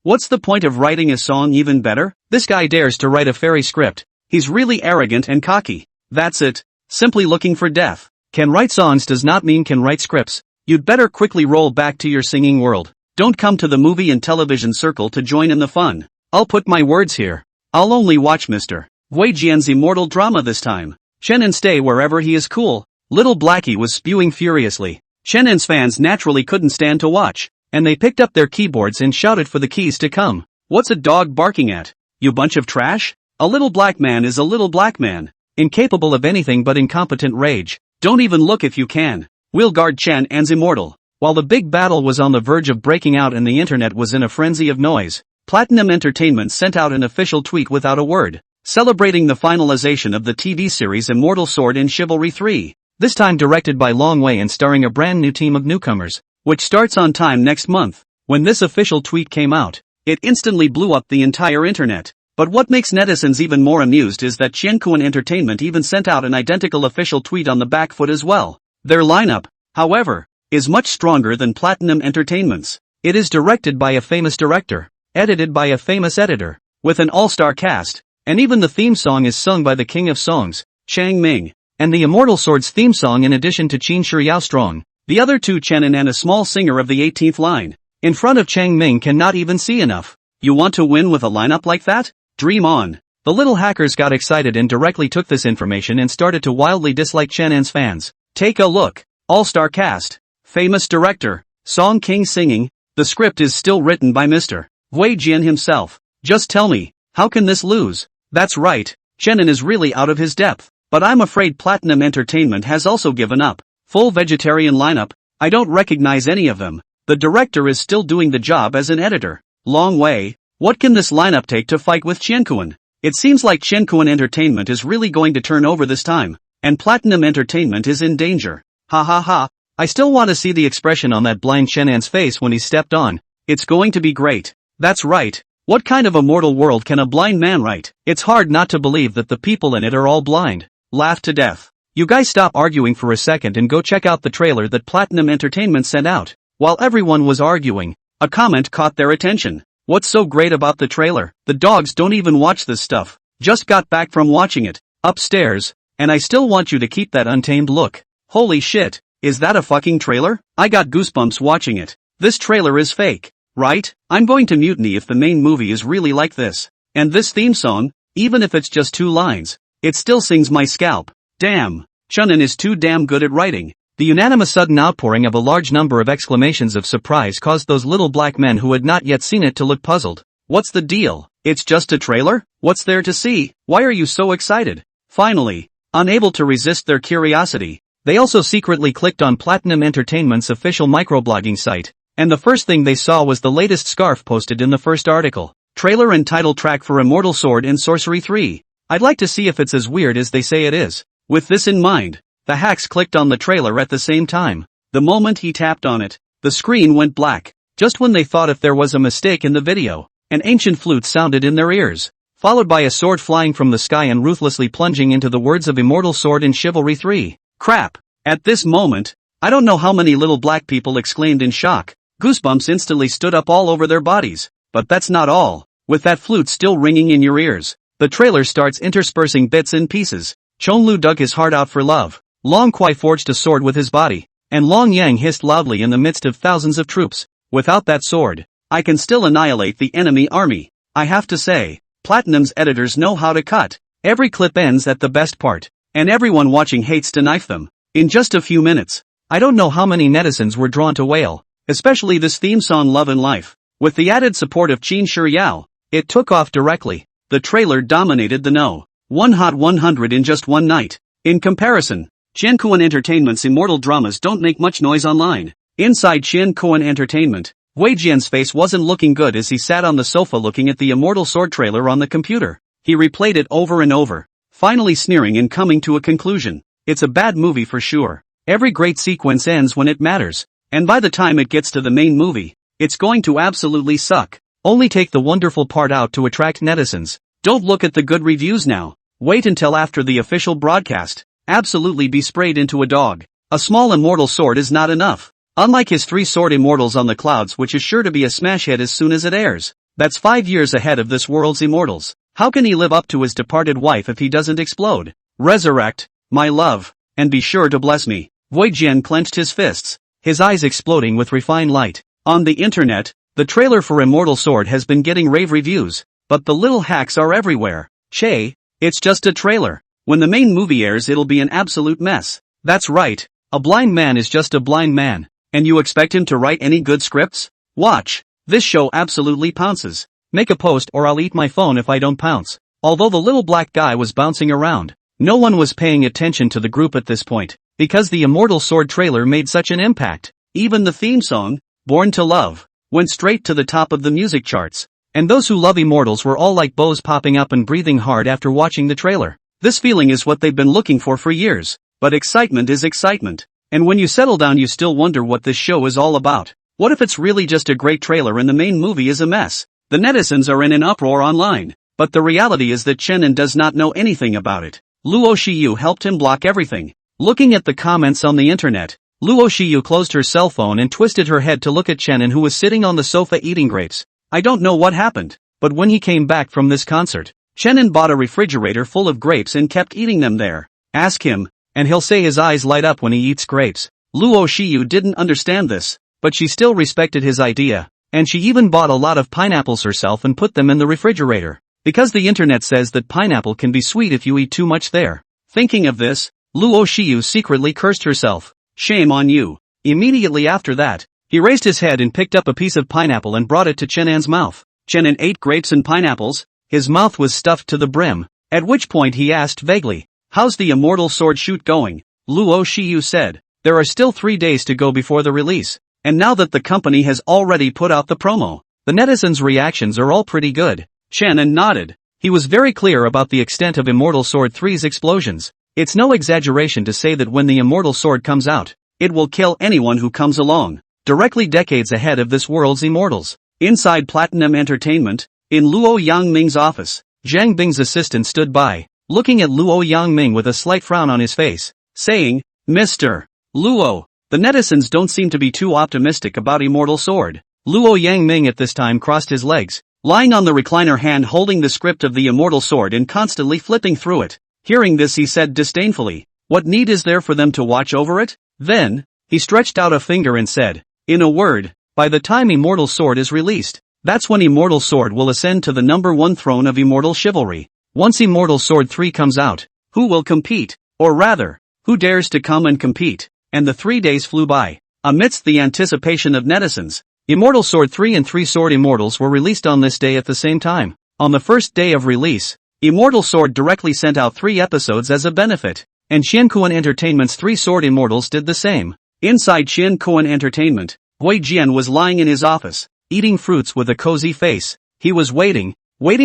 What's the point of writing a song even better? This guy dares to write a fairy script. He's really arrogant and cocky. That's it. Simply looking for death. Can write songs does not mean can write scripts. You'd better quickly roll back to your singing world. Don't come to the movie and television circle to join in the fun. I'll put my words here. I'll only watch Mr. Wei Jian's immortal drama this time. Chenin stay wherever he is cool. Little Blackie was spewing furiously. Chenin's fans naturally couldn't stand to watch, and they picked up their keyboards and shouted for the keys to come. What's a dog barking at? You bunch of trash? A little black man is a little black man, incapable of anything but incompetent rage. Don't even look if you can. We'll guard Chen An's immortal. While the big battle was on the verge of breaking out and the internet was in a frenzy of noise, Platinum Entertainment sent out an official tweet without a word, celebrating the finalization of the TV series Immortal Sword in Chivalry 3. this time directed by Long Wei and starring a brand new team of newcomers, which starts on time next month. When this official tweet came out, it instantly blew up the entire internet. But what makes netizens even more amused is that Qiankuan Entertainment even sent out an identical official tweet on the back foot as well. Their lineup, however, is much stronger than Platinum Entertainment's. It is directed by a famous director, edited by a famous editor, with an all-star cast, and even the theme song is sung by the king of songs, Chang Ming, and the Immortal Sword's theme song in addition to Qin Shiyao Strong, the other two Chenin and a small singer of the 18th line, in front of Chang Ming cannot even see enough. You want to win with a lineup like that? Dream on. The little hackers got excited and directly took this information and started to wildly dislike Chenan's fans. Take a look. All-star cast. Famous director. Song King singing. The script is still written by Mr. Wei Jian himself. Just tell me, how can this lose? That's right, Chenin is really out of his depth. But I'm afraid Platinum Entertainment has also given up. Full vegetarian lineup, I don't recognize any of them. The director is still doing the job as an editor. Long Wei, what can this lineup take to fight with Qiankuan? It seems like Qiankuan Entertainment is really going to turn over this time, and Platinum Entertainment is in danger. Ha ha ha, I still want to see the expression on that blind Chenan's face when he stepped on. It's going to be great. That's right. What kind of a mortal world can a blind man write? It's hard not to believe that the people in it are all blind. Laugh to death. You guys stop arguing for a second and go check out the trailer that Platinum Entertainment sent out. While everyone was arguing, a comment caught their attention. What's so great about the trailer? The dogs don't even watch this stuff. Just got back from watching it, upstairs, and I still want you to keep that untamed look. Holy shit, is that a fucking trailer? I got goosebumps watching it. This trailer is fake, right? I'm going to mutiny if the main movie is really like this. And this theme song, even if it's just 2 lines, it still sings my scalp. Damn, Chenin is too damn good at writing. The unanimous sudden outpouring of a large number of exclamations of surprise caused those little black men who had not yet seen it to look puzzled. What's the deal? It's just a trailer? What's there to see? Why are you so excited? Finally, unable to resist their curiosity, they also secretly clicked on Platinum Entertainment's official microblogging site, and the first thing they saw was the latest scarf posted in the first article. Trailer and title track for Immortal Sword and Sorcery 3. I'd like to see if it's as weird as they say it is. With this in mind, the hacks clicked on the trailer at the same time. The moment he tapped on it, the screen went black. Just when they thought if there was a mistake in the video, an ancient flute sounded in their ears, followed by a sword flying from the sky and ruthlessly plunging into the words of Immortal Sword and Chivalry 3. Crap! At this moment, I don't know how many little black people exclaimed in shock. Goosebumps instantly stood up all over their bodies. But that's not all. With that flute still ringing in your ears, the trailer starts interspersing bits and pieces. Chonglu dug his heart out for love. Long Kuai forged a sword with his body, and Long Yang hissed loudly in the midst of thousands of troops. Without that sword, I can still annihilate the enemy army. I have to say, Platinum's editors know how to cut. Every clip ends at the best part, and everyone watching hates to knife them. In just a few minutes, I don't know how many netizens were drawn to Whale, especially this theme song Love and Life. With the added support of Qin Shiyao, it took off directly. The trailer dominated the No. 1 Hot 100 in just one night. In comparison, Qiankuan Entertainment's immortal dramas don't make much noise online. Inside Qiankuan Entertainment, Wei Jian's face wasn't looking good as he sat on the sofa looking at the Immortal Sword trailer on the computer. He replayed it over and over, finally sneering and coming to a conclusion. It's a bad movie for sure. Every great sequence ends when it matters, and by the time it gets to the main movie, it's going to absolutely suck. Only take the wonderful part out to attract netizens. Don't look at the good reviews now. Wait until after the official broadcast. Absolutely be sprayed into a dog. A small immortal sword is not enough. Unlike his 3 sword immortals on the clouds, which is sure to be a smash hit as soon as it airs. That's 5 years ahead of this world's immortals. How can he live up to his departed wife if he doesn't explode? Resurrect, my love, and be sure to bless me. Wei Jian clenched his fists, his eyes exploding with refined light. On the internet, the trailer for Immortal Sword has been getting rave reviews, but the little hacks are everywhere. Che, it's just a trailer. When the main movie airs it'll be an absolute mess. That's right, a blind man is just a blind man, and you expect him to write any good scripts? Watch, this show absolutely pounces. Make a post or I'll eat my phone if I don't pounce. Although the little black guy was bouncing around, no one was paying attention to the group at this point, because the Immortal Sword trailer made such an impact. Even the theme song, Born to Love, went straight to the top of the music charts, and those who love immortals were all like bows popping up and breathing hard after watching the trailer. This feeling is what they've been looking for years. but excitement is excitement. And when you settle down you still wonder what this show is all about. What if it's really just a great trailer and the main movie is a mess? The netizens are in an uproar online, but the reality is that Chenin does not know anything about it. Luo Shiyu helped him block everything. Looking at the comments on the internet, Luo Shiyu closed her cell phone and twisted her head to look at Chenin, who was sitting on the sofa eating grapes. I don't know what happened, but when he came back from this concert, Chenin bought a refrigerator full of grapes and kept eating them there. Ask him, and he'll say his eyes light up when he eats grapes. Luo Shiyu didn't understand this, but she still respected his idea, and she even bought a lot of pineapples herself and put them in the refrigerator, because the internet says that pineapple can be sweet if you eat too much there. Thinking of this, Luo Shiyu secretly cursed herself. Shame on you. Immediately after that, he raised his head and picked up a piece of pineapple and brought it to Chenin's mouth. Chenin ate grapes and pineapples. His mouth was stuffed to the brim, at which point he asked vaguely, "How's the immortal sword shoot going?" Luo Shiyu said, "There are still 3 days to go before the release, and now that the company has already put out the promo, the netizens' reactions are all pretty good." Chenin nodded. He was very clear about the extent of Immortal Sword 3's explosions. It's no exaggeration to say that when the Immortal Sword comes out, it will kill anyone who comes along, directly decades ahead of this world's immortals. Inside Platinum Entertainment, in Luo Yangming's office, Zhang Bing's assistant stood by, looking at Luo Yangming with a slight frown on his face, saying, "Mr. Luo, the netizens don't seem to be too optimistic about Immortal Sword." Luo Yangming at this time crossed his legs, lying on the recliner, hand holding the script of the Immortal Sword and constantly flipping through it. Hearing this, he said disdainfully, "What need is there for them to watch over it?" Then, he stretched out a finger and said, "In a word, by the time Immortal Sword is released, that's when Immortal Sword will ascend to the #1 throne of immortal chivalry. Once Immortal Sword 3 comes out, who will compete? Or rather, who dares to come and compete?" And the 3 days flew by. Amidst the anticipation of netizens, Immortal Sword 3 and 3 Sword Immortals were released on this day at the same time. On the first day of release, Immortal Sword directly sent out 3 episodes as a benefit, and Qiankuan Entertainment's 3 Sword Immortals did the same. Inside Qiankuan Entertainment, Gui Jian was lying in his office, eating fruits with a cozy face. He was waiting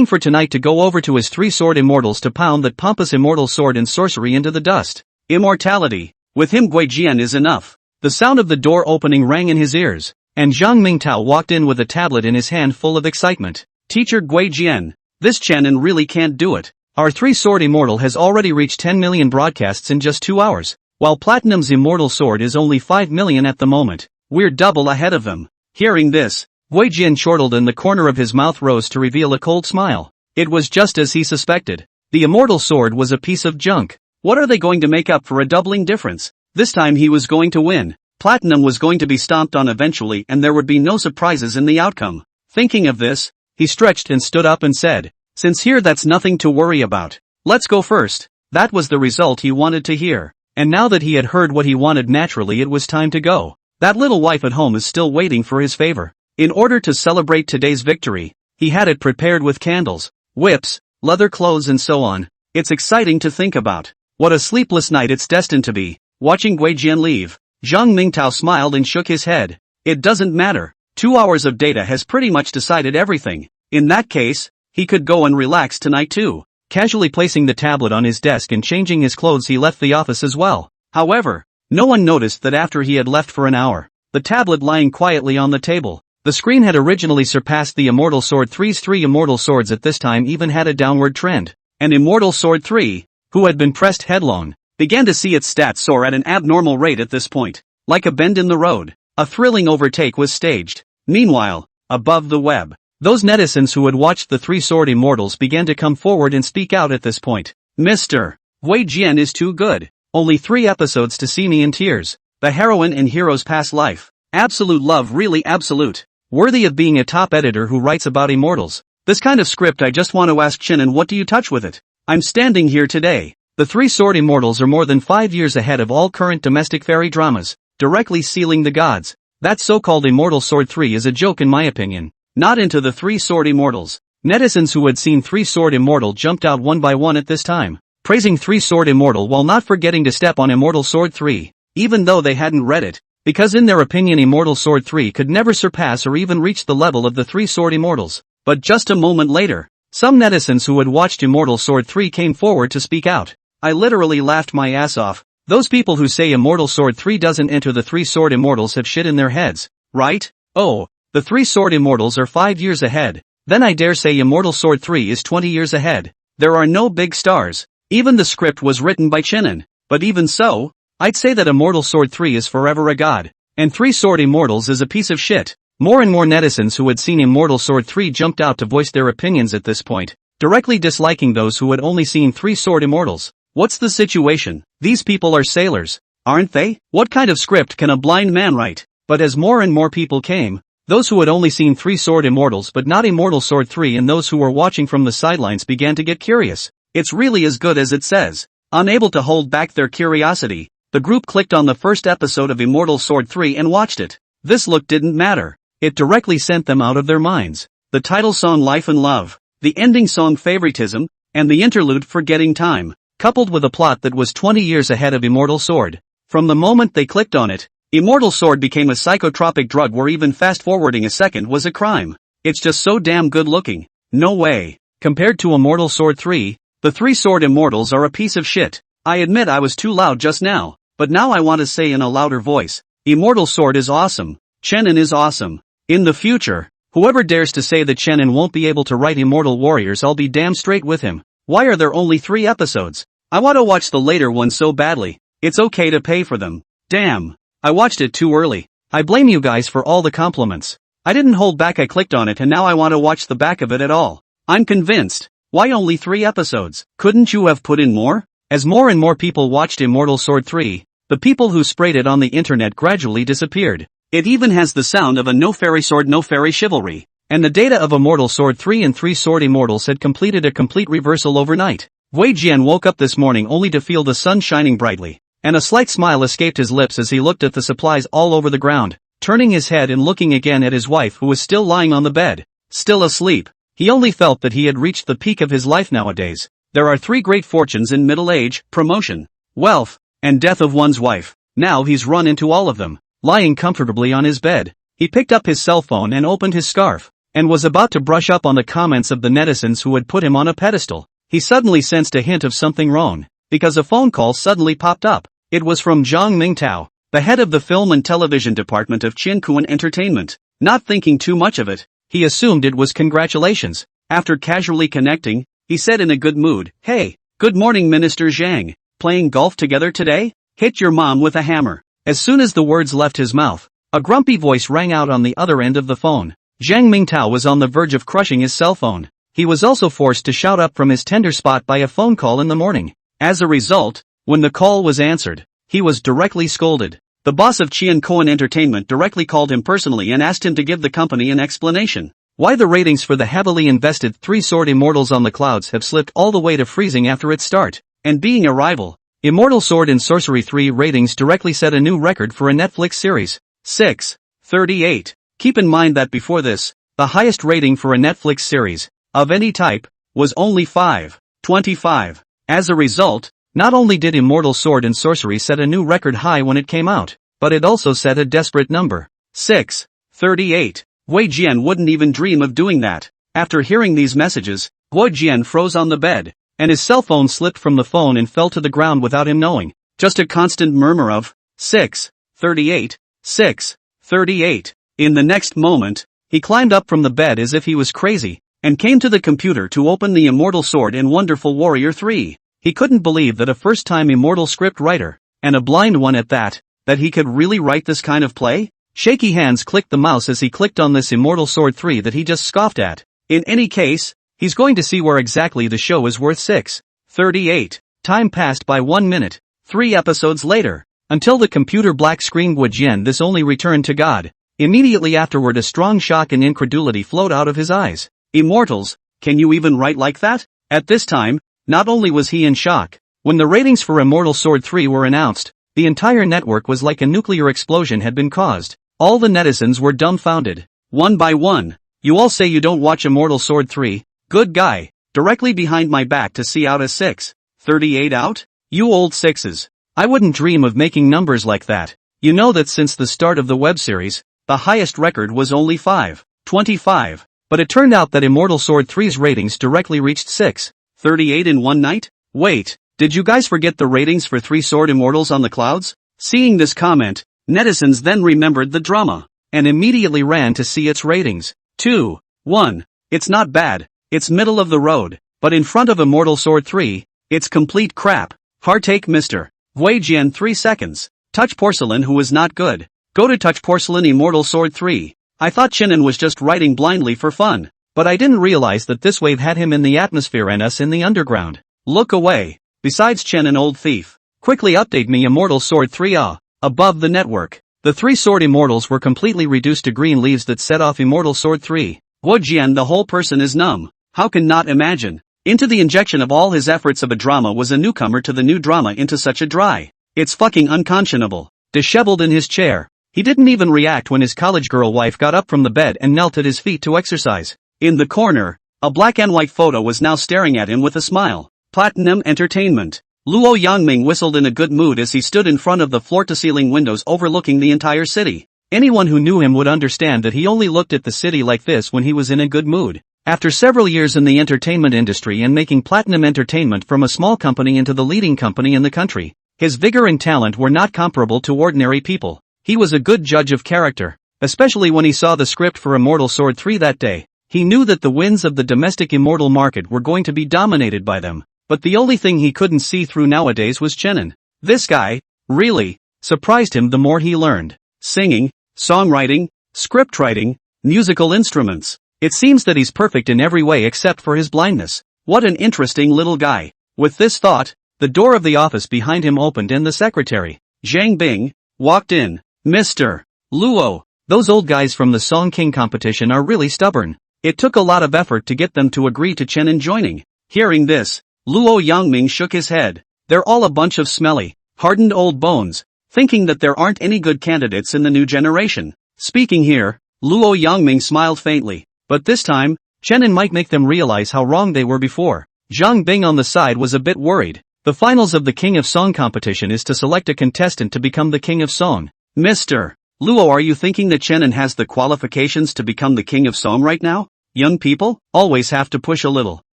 for tonight to go over to his 3 Sword Immortals to pound that pompous Immortal Sword and sorcery into the dust. Immortality. With him Gui Jian is enough. The sound of the door opening rang in his ears, and Zhang Mingtao walked in with a tablet in his hand full of excitement. "Teacher Gui Jian, this Chenin really can't do it. Our 3 Sword Immortal has already reached 10 million broadcasts in just 2 hours, while Platinum's Immortal Sword is only 5 million at the moment. We're double ahead of them." Hearing this, Gui Jian chortled and the corner of his mouth rose to reveal a cold smile. It was just as he suspected. The Immortal Sword was a piece of junk. What are they going to make up for a doubling difference? This time he was going to win. Platinum was going to be stomped on eventually and there would be no surprises in the outcome. Thinking of this, he stretched and stood up and said, "Since here that's nothing to worry about. Let's go first." That was the result he wanted to hear. And now that he had heard what he wanted, naturally it was time to go. That little wife at home is still waiting for his favor. In order to celebrate today's victory, he had it prepared with candles, whips, leather clothes and so on. It's exciting to think about. What a sleepless night it's destined to be. Watching Gui Jian leave, Zhang Mingtao smiled and shook his head. It doesn't matter. 2 hours of data has pretty much decided everything. In that case, he could go and relax tonight too. Casually placing the tablet on his desk and changing his clothes, he left the office as well. However, no one noticed that after he had left for an hour, the tablet lying quietly on the table, the screen had originally surpassed the Immortal Sword 3's 3 Immortal Swords at this time even had a downward trend. And Immortal Sword 3, who had been pressed headlong, began to see its stats soar at an abnormal rate at this point. Like a bend in the road, a thrilling overtake was staged. Meanwhile, above the web, those netizens who had watched the 3 Sword Immortals began to come forward and speak out at this point. "Mr. Gui Jian is too good. Only 3 episodes to see me in tears. The heroine and hero's past life. Absolute love, really absolute. Worthy of being a top editor who writes about immortals. This kind of script, I just want to ask Chenin, what do you touch with it? I'm standing here today. The 3 Sword Immortals are more than 5 years ahead of all current domestic fairy dramas, directly sealing the gods. That so-called Immortal Sword 3 is a joke in my opinion. Not into the 3 Sword Immortals." Netizens who had seen 3 Sword Immortal jumped out one by one at this time, praising 3 Sword Immortal while not forgetting to step on Immortal Sword 3, even though they hadn't read it, because in their opinion Immortal Sword 3 could never surpass or even reach the level of the 3 Sword Immortals. But just a moment later, some netizens who had watched Immortal Sword 3 came forward to speak out. "I literally laughed my ass off. Those people who say Immortal Sword 3 doesn't enter the 3 Sword Immortals have shit in their heads, right? Oh, the 3 Sword Immortals are 5 years ahead. Then I dare say Immortal Sword 3 is 20 years ahead. There are no big stars. Even the script was written by Chinen. But even so, I'd say that Immortal Sword 3 is forever a god. And 3 Sword Immortals is a piece of shit. More and more netizens who had seen Immortal Sword 3 jumped out to voice their opinions at this point, directly disliking those who had only seen 3 Sword Immortals. What's the situation? These people are sailors, aren't they? What kind of script can a blind man write? But as more and more people came, those who had only seen 3 Sword Immortals but not Immortal Sword 3 and those who were watching from the sidelines began to get curious. It's really as good as it says. Unable to hold back their curiosity, the group clicked on the first episode of Immortal Sword 3 and watched it. This look didn't matter. It directly sent them out of their minds. The title song Life and Love, the ending song Favoritism, and the interlude Forgetting Time, coupled with a plot that was 20 years ahead of Immortal Sword. From the moment they clicked on it, Immortal Sword became a psychotropic drug where even fast-forwarding a second was a crime. It's just so damn good looking. No way. Compared to Immortal Sword 3, the 3 Sword Immortals are a piece of shit. I admit I was too loud just now, but now I want to say in a louder voice, Immortal Sword is awesome. Chenen is awesome. In the future, whoever dares to say that Chenen won't be able to write Immortal Warriors, I'll be damn straight with him. Why are there only 3 episodes? I want to watch the later ones so badly. It's okay to pay for them. Damn. I watched it too early. I blame you guys for all the compliments. I didn't hold back, I clicked on it and now I want to watch the back of it at all. I'm convinced. Why only 3 episodes? Couldn't you have put in more? As more and more people watched Immortal Sword 3, the people who sprayed it on the internet gradually disappeared. It even has the sound of a no fairy sword no fairy chivalry. And the data of Immortal Sword 3 and 3 Sword Immortals had completed a complete reversal overnight. Wei Jian woke up this morning only to feel the sun shining brightly, and a slight smile escaped his lips as he looked at the supplies all over the ground, turning his head and looking again at his wife who was still lying on the bed, still asleep. He only felt that he had reached the peak of his life nowadays. There are 3 great fortunes in middle age: promotion, wealth, and death of one's wife. Now he's run into all of them. Lying comfortably on his bed, he picked up his cell phone and opened his scarf, and was about to brush up on the comments of the netizens who had put him on a pedestal. He suddenly sensed a hint of something wrong, because a phone call suddenly popped up. It was from Zhang Mingtao, the head of the film and television department of Qiankuan Entertainment. Not thinking too much of it, he assumed it was congratulations. After casually connecting, he said in a good mood, "Hey, good morning Minister Zhang. Playing golf together today? Hit your mom with a hammer." As soon as the words left his mouth, a grumpy voice rang out on the other end of the phone. Zhang Mingtao was on the verge of crushing his cell phone. He was also forced to shout up from his tender spot by a phone call in the morning. As a result, when the call was answered, he was directly scolded. The boss of Qiankuan Entertainment directly called him personally and asked him to give the company an explanation. Why the ratings for the heavily invested 3 Sword Immortals on the clouds have slipped all the way to freezing after its start, and being a rival. Immortal Sword and Sorcery 3 ratings directly set a new record for a Netflix series. 6.38. Keep in mind that before this, the highest rating for a Netflix series, of any type, was only 5.25. As a result, not only did Immortal Sword and Sorcery set a new record high when it came out, but it also set a desperate number. 6.38. Wei Jian wouldn't even dream of doing that. After hearing these messages, Wei Jian froze on the bed, and his cell phone slipped from the phone and fell to the ground without him knowing. Just a constant murmur of 6.38, 6.38. In the next moment, he climbed up from the bed as if he was crazy, and came to the computer to open the Immortal Sword and Wonderful Warrior 3. He couldn't believe that a first-time Immortal script writer, and a blind one at that he could really write this kind of play? Shaky hands clicked the mouse as he clicked on this Immortal Sword 3 that he just scoffed at. In any case, he's going to see where exactly the show is worth 6.38. Time passed by 1 minute, 3 episodes later, until the computer black screened Wu Jian. This only returned to God. Immediately afterward a strong shock and incredulity flowed out of his eyes. Immortals, can you even write like that? At this time, not only was he in shock, when the ratings for Immortal Sword 3 were announced, the entire network was like a nuclear explosion had been caused. All the netizens were dumbfounded. One by one, "You all say you don't watch Immortal Sword 3, good guy, directly behind my back to see out a 6.38 out? You old sixes. I wouldn't dream of making numbers like that. You know that since the start of the web series, the highest record was only 5.25. But it turned out that Immortal Sword 3's ratings directly reached 6.38 in one night? Wait, Did you guys forget the ratings for 3 Sword Immortals on the clouds? Seeing this comment, netizens then remembered the drama, and immediately ran to see its ratings. 2. 1. It's not bad, it's middle of the road, but in front of Immortal Sword 3, it's complete crap. Heartache Mr. Wei 3 seconds. Touch Porcelain who was not good. Go to Touch Porcelain Immortal Sword 3. I thought Chinen was just writing blindly for fun, but I didn't realize that this wave had him in the atmosphere and us in the underground. Look away. Besides Chinen Old Thief. Quickly update me Immortal Sword 3 above the network. The 3 Sword Immortals were completely reduced to green leaves that set off Immortal Sword 3. Wojian the whole person is numb. How can not imagine? Into the injection of all his efforts of a drama was a newcomer to the new drama into such a dry. It's fucking unconscionable. Disheveled in his chair. He didn't even react when his college girl wife got up from the bed and knelt at his feet to exercise. In the corner, a black and white photo was now staring at him with a smile. Platinum Entertainment. Luo Yangming whistled in a good mood as he stood in front of the floor-to-ceiling windows overlooking the entire city. Anyone who knew him would understand that he only looked at the city like this when he was in a good mood. After several years in the entertainment industry and making Platinum Entertainment from a small company into the leading company in the country, his vigor and talent were not comparable to ordinary people. He was a good judge of character, especially when he saw the script for Immortal Sword 3 that day. He knew that the winds of the domestic immortal market were going to be dominated by them, but the only thing he couldn't see through nowadays was Chinen. This guy, really, surprised him the more he learned. Singing, songwriting, scriptwriting, musical instruments. It seems that he's perfect in every way except for his blindness. What an interesting little guy. With this thought, the door of the office behind him opened and the secretary, Zhang Bing, walked in. Mr. Luo, those old guys from the Song King competition are really stubborn. It took a lot of effort to get them to agree to Chinen joining. Hearing this, Luo Yangming shook his head. They're all a bunch of smelly, hardened old bones, thinking that there aren't any good candidates in the new generation. Speaking here, Luo Yangming smiled faintly, but this time, Chinen might make them realize how wrong they were before. Zhang Bing on the side was a bit worried. The finals of the King of Song competition is to select a contestant to become the King of Song. Mr. Luo, are you thinking that Chenen has the qualifications to become the King of Song right now? Young people always have to push a little.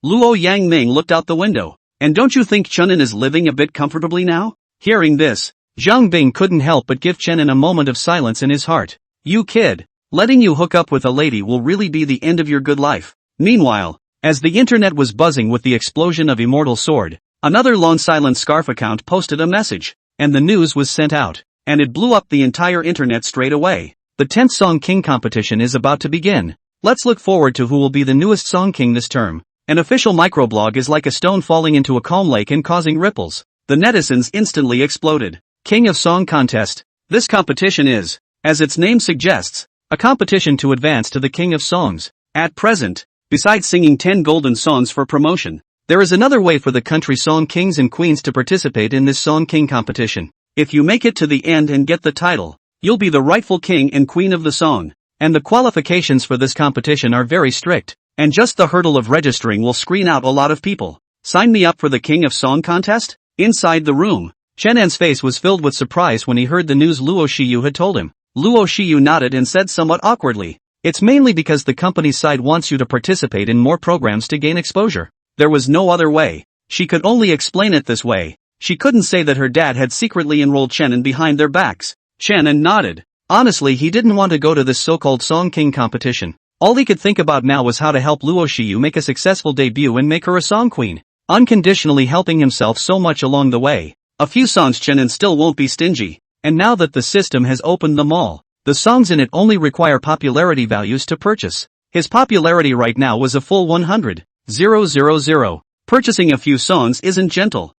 Luo Yangming looked out the window. And don't you think Chenen is living a bit comfortably now? Hearing this, Zhang Bing couldn't help but give Chenen a moment of silence in his heart. You kid, letting you hook up with a lady will really be the end of your good life. Meanwhile, as the internet was buzzing with the explosion of Immortal Sword, another Lone Silent Scarf account posted a message, and the news was sent out. And it blew up the entire internet straight away. The 10th Song King competition is about to begin. Let's look forward to who will be the newest Song King this term. An official microblog is like a stone falling into a calm lake and causing ripples. The netizens instantly exploded. King of Song contest. This competition is, as its name suggests, a competition to advance to the King of Songs. At present, besides singing 10 golden songs for promotion, there is another way for the country Song Kings and Queens to participate in this Song King competition. If you make it to the end and get the title, you'll be the rightful king and queen of the song. And the qualifications for this competition are very strict, and just the hurdle of registering will screen out a lot of people. Sign me up for the King of Song contest? Inside the room, Chenan's face was filled with surprise when he heard the news Luo Shiyu had told him. Luo Shiyu nodded and said somewhat awkwardly, "It's mainly because the company's side wants you to participate in more programs to gain exposure." There was no other way. She could only explain it this way. She couldn't say that her dad had secretly enrolled Chenin behind their backs. Chenin nodded. Honestly, he didn't want to go to this so-called Song King competition. All he could think about now was how to help Luo Shiyu make a successful debut and make her a song queen, unconditionally helping himself so much along the way. A few songs Chenin still won't be stingy, and now that the system has opened them all, the songs in it only require popularity values to purchase. His popularity right now was a full 100,000. Purchasing a few songs isn't gentle.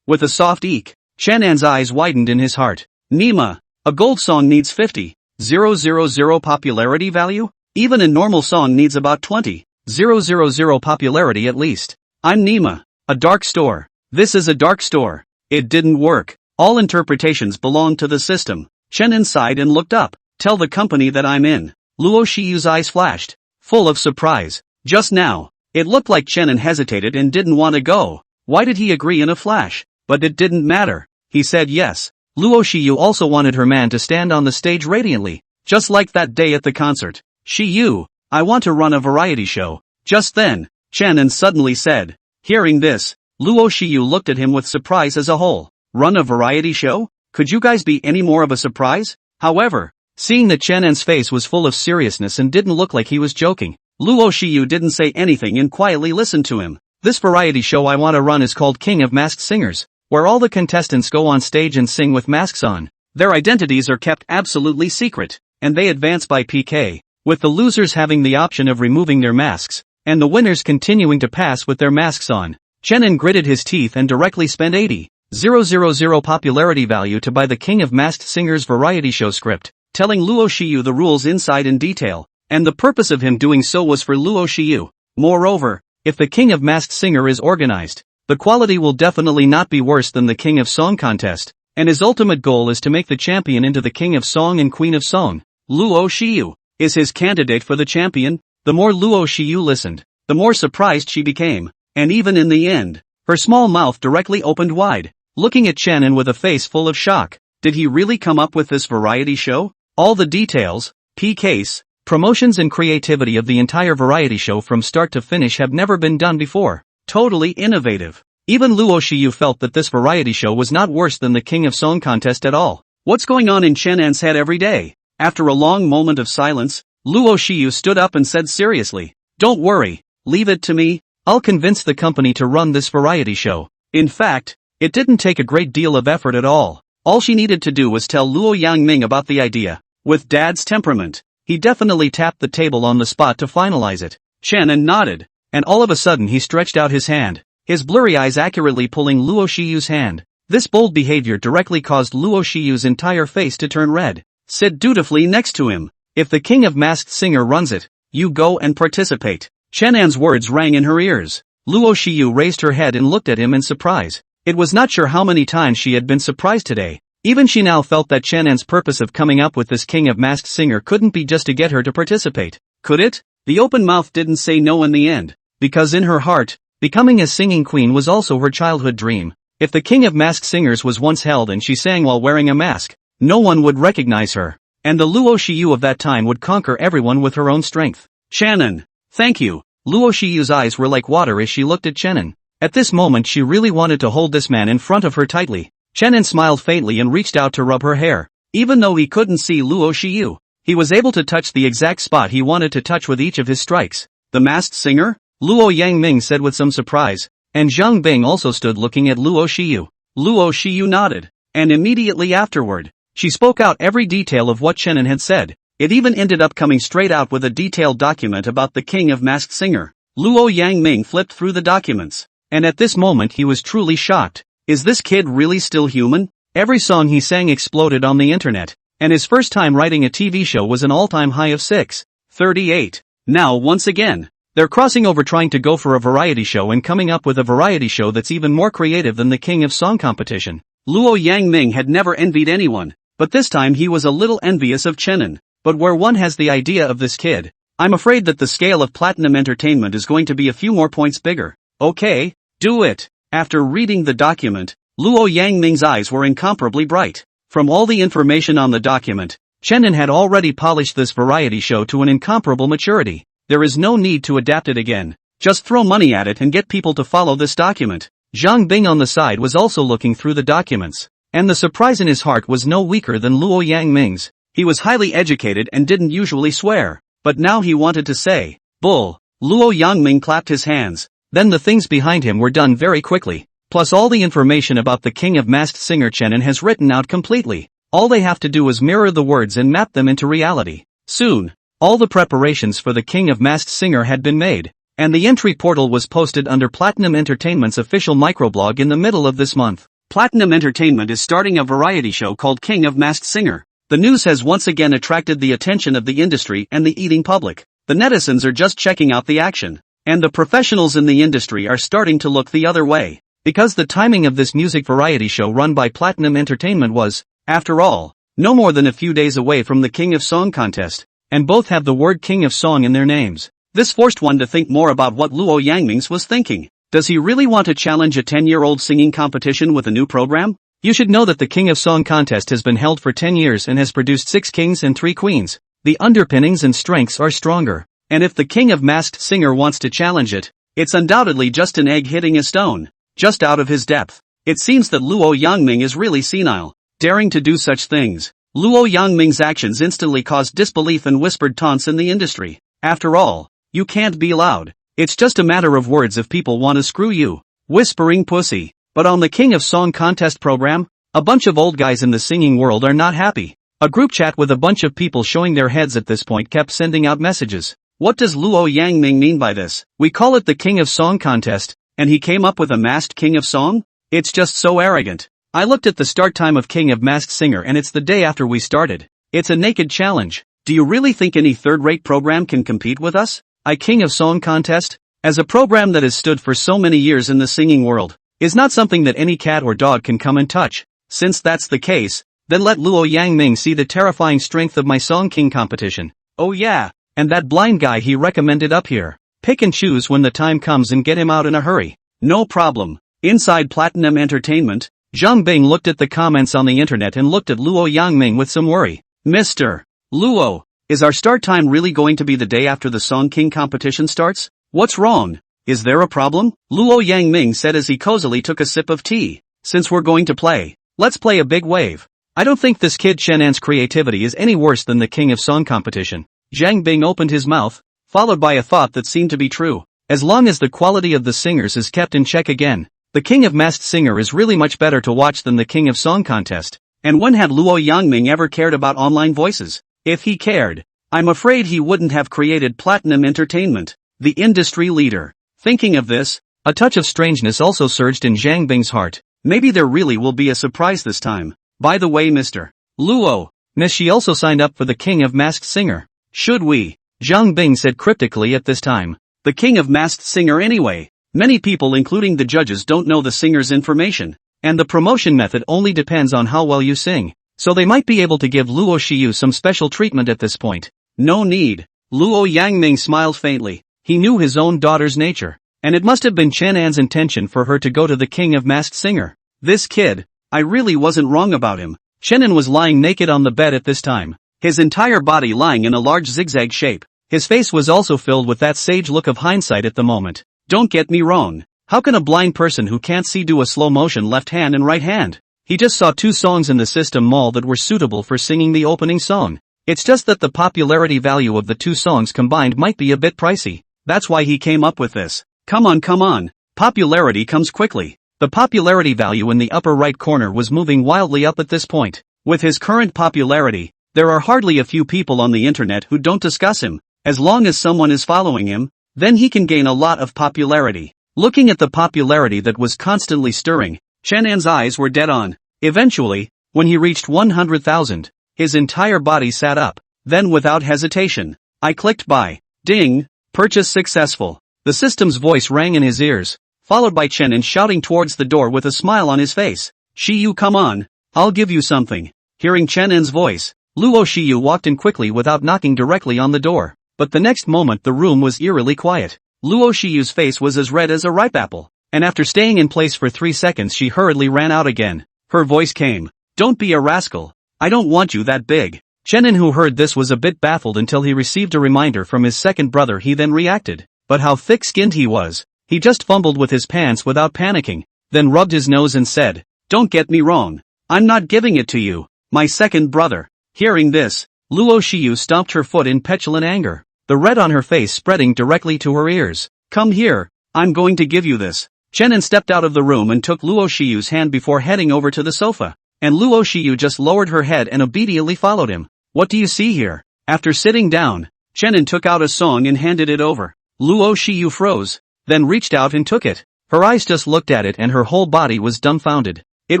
With a soft eek, Chanan's eyes widened in his heart. Nima, a gold song needs 50,000 popularity value? Even a normal song needs about 20,000 popularity at least. I'm Nima, a dark store. This is a dark store. It didn't work. All interpretations belong to the system. Chenin sighed and looked up. Tell the company that I'm in. Luo Shiyu's eyes flashed, full of surprise. Just now, it looked like Chenin hesitated and didn't want to go. Why did he agree in a flash? But it didn't matter. He said yes. Luo Shiyu also wanted her man to stand on the stage radiantly, just like that day at the concert. Shiyu, I want to run a variety show. Just then, Chenin suddenly said. Hearing this, Luo Shiyu looked at him with surprise as a whole. Run a variety show? Could you guys be any more of a surprise? However, seeing that Shannon's face was full of seriousness and didn't look like he was joking, Luo Shiyu didn't say anything and quietly listened to him. This variety show I want to run is called King of Masked Singers, where all the contestants go on stage and sing with masks on. Their identities are kept absolutely secret, and they advance by PK, with the losers having the option of removing their masks, and the winners continuing to pass with their masks on. Shannon gritted his teeth and directly spent 80,000 popularity value to buy the King of Masked Singers variety show script, telling Luo Shiyu the rules inside in detail, and the purpose of him doing so was for Luo Shiyu. Moreover, if the King of Masked Singer is organized, the quality will definitely not be worse than the King of Song contest, and his ultimate goal is to make the champion into the King of Song and Queen of Song. Luo Shiyu is his candidate for the champion. The more Luo Shiyu listened, the more surprised she became, and even in the end, her small mouth directly opened wide, looking at Shannon with a face full of shock. Did he really come up with this variety show? All the details, PKs, promotions and creativity of the entire variety show from start to finish have never been done before. Totally innovative. Even Luo Shiyu felt that this variety show was not worse than the King of Song contest at all. What's going on in Shannon's head every day? After a long moment of silence, Luo Shiyu stood up and said seriously, "Don't worry, leave it to me. I'll convince the company to run this variety show." In fact, it didn't take a great deal of effort at all. All she needed to do was tell Luo Yangming about the idea. With Dad's temperament, he definitely tapped the table on the spot to finalize it. Shannon nodded, and all of a sudden he stretched out his hand, his blurry eyes accurately pulling Luo Shiyu's hand. This bold behavior directly caused Luo Shiyu's entire face to turn red. Sit dutifully next to him. If the King of Masked Singer runs it, you go and participate. Shannon's words rang in her ears. Luo Shiyu raised her head and looked at him in surprise. It was not sure how many times she had been surprised today. Even she now felt that Shannon's purpose of coming up with this King of Masked Singer couldn't be just to get her to participate. Could it? The open mouth didn't say no in the end, because in her heart, becoming a singing queen was also her childhood dream. If the King of Masked Singers was once held and she sang while wearing a mask, no one would recognize her, and the Luo Shiyu of that time would conquer everyone with her own strength. Shannon, thank you. Luo Shiyu's eyes were like water as she looked at Shannon. At this moment she really wanted to hold this man in front of her tightly. Shannon smiled faintly and reached out to rub her hair. Even though he couldn't see Luo Shiyu, he was able to touch the exact spot he wanted to touch with each of his strikes. The Masked Singer? Luo Yangming said with some surprise, and Zhang Bing also stood looking at Luo Shiyu. Luo Shiyu nodded, and immediately afterward, she spoke out every detail of what Shannon had said. It even ended up coming straight out with a detailed document about the King of Masked Singer. Luo Yangming flipped through the documents, and at this moment he was truly shocked. Is this kid really still human? Every song he sang exploded on the internet, and his first time writing a TV show was an all-time high of 638. Now once again, they're crossing over trying to go for a variety show and coming up with a variety show that's even more creative than the King of Song competition. Luo Yangming had never envied anyone, but this time he was a little envious of Shannon. But where one has the idea of this kid, I'm afraid that the scale of Platinum Entertainment is going to be a few more points bigger. Okay, do it. After reading the document, Luo Yangming's eyes were incomparably bright. From all the information on the document, Shannon had already polished this variety show to an incomparable maturity. There is no need to adapt it again. Just throw money at it and get people to follow this document. Zhang Bing on the side was also looking through the documents, and the surprise in his heart was no weaker than Luo Yangming's. He was highly educated and didn't usually swear, but now he wanted to say, "Bull." Luo Yangming clapped his hands, then the things behind him were done very quickly. Plus all the information about the King of Masked Singer Shannon has written out completely. All they have to do is mirror the words and map them into reality. Soon, all the preparations for the King of Masked Singer had been made, and the entry portal was posted under Platinum Entertainment's official microblog in the middle of this month. Platinum Entertainment is starting a variety show called King of Masked Singer. The news has once again attracted the attention of the industry and the eating public. The netizens are just checking out the action, and the professionals in the industry are starting to look the other way, because the timing of this music variety show run by Platinum Entertainment was, after all, no more than a few days away from the King of Song contest, and both have the word King of Song in their names. This forced one to think more about what Luo Yangming was thinking. Does he really want to challenge a 10-year-old singing competition with a new program? You should know that the King of Song contest has been held for 10 years and has produced 6 kings and 3 queens. The underpinnings and strengths are stronger, and if the King of Masked Singer wants to challenge it, it's undoubtedly just an egg hitting a stone. just out of his depth. It seems that Luo Yangming is really senile, daring to do such things. Luo Yangming's actions instantly caused disbelief and whispered taunts in the industry. After all, you can't be loud. It's just a matter of words if people want to screw you. Whispering pussy. But on the King of Song contest program, a bunch of old guys in the singing world are not happy. A group chat with a bunch of people showing their heads at this point kept sending out messages. What does Luo Yangming mean by this? We call it the King of Song contest, and he came up with a masked King of Song? It's just so arrogant. I looked at the start time of King of Masked Singer and it's the day after we started. It's a naked challenge. Do you really think any third-rate program can compete with us? King of Song contest? As a program that has stood for so many years in the singing world, is not something that any cat or dog can come and touch. Since that's the case, then let Luo Yangming see the terrifying strength of my Song King competition. Oh yeah, and that blind guy he recommended up here. Pick and choose when the time comes and get him out in a hurry. No problem. Inside Platinum Entertainment, Zhang Bing looked at the comments on the internet and looked at Luo Yangming with some worry. Mr. Luo, is our start time really going to be the day after the Song King competition starts? What's wrong? Is there a problem? Luo Yangming said as he cozily took a sip of tea. Since we're going to play, let's play a big wave. I don't think this kid Chenan's creativity is any worse than the King of Song competition. Zhang Bing opened his mouth, followed by a thought that seemed to be true. As long as the quality of the singers is kept in check again, the King of Masked Singer is really much better to watch than the King of Song contest. And when had Luo Yangming ever cared about online voices? If he cared, I'm afraid he wouldn't have created Platinum Entertainment, the industry leader. Thinking of this, a touch of strangeness also surged in Zhang Bing's heart. Maybe there really will be a surprise this time. By the way, Mr. Luo, Miss she also signed up for the King of Masked Singer. Should we? Zhang Bing said cryptically at this time. The King of Masked Singer anyway. Many people including the judges don't know the singer's information, and the promotion method only depends on how well you sing, so they might be able to give Luo Shiyu some special treatment at this point. No need. Luo Yangming smiled faintly. He knew his own daughter's nature, and it must have been Chenan's intention for her to go to the King of Masked Singer. This kid, I really wasn't wrong about him. Chenan was lying naked on the bed at this time, his entire body lying in a large zigzag shape. His face was also filled with that sage look of hindsight at the moment. Don't get me wrong. How can a blind person who can't see do a slow motion left hand and right hand? He just saw two songs in the system mall that were suitable for singing the opening song. It's just that the popularity value of the two songs combined might be a bit pricey. That's why he came up with this. Come on. Popularity comes quickly. The popularity value in the upper right corner was moving wildly up at this point. With his current popularity, there are hardly a few people on the internet who don't discuss him. As long as someone is following him, then he can gain a lot of popularity. Looking at the popularity that was constantly stirring, Chenan's eyes were dead on. Eventually, when he reached 100,000, his entire body sat up. Then without hesitation, I clicked buy. Ding! Purchase successful. The system's voice rang in his ears, followed by Chenan shouting towards the door with a smile on his face. Shiyu, come on, I'll give you something. Hearing Chenan's voice, Luo Shiyu walked in quickly without knocking directly on the door. But the next moment the room was eerily quiet. Luo Shiyu's face was as red as a ripe apple, and after staying in place for 3 seconds she hurriedly ran out again. Her voice came. Don't be a rascal. I don't want you that big. Chenan, who heard this, was a bit baffled until he received a reminder from his second brother. He then reacted. But how thick-skinned he was. He just fumbled with his pants without panicking, then rubbed his nose and said, Don't get me wrong. I'm not giving it to you, my second brother. Hearing this, Luo Shiyu stomped her foot in petulant anger, the red on her face spreading directly to her ears. Come here, I'm going to give you this. Chenan stepped out of the room and took Luo Shiyu's hand before heading over to the sofa, and Luo Shiyu just lowered her head and obediently followed him. What do you see here? After sitting down, Chenan took out a song and handed it over. Luo Shiyu froze, then reached out and took it. Her eyes just looked at it and her whole body was dumbfounded. It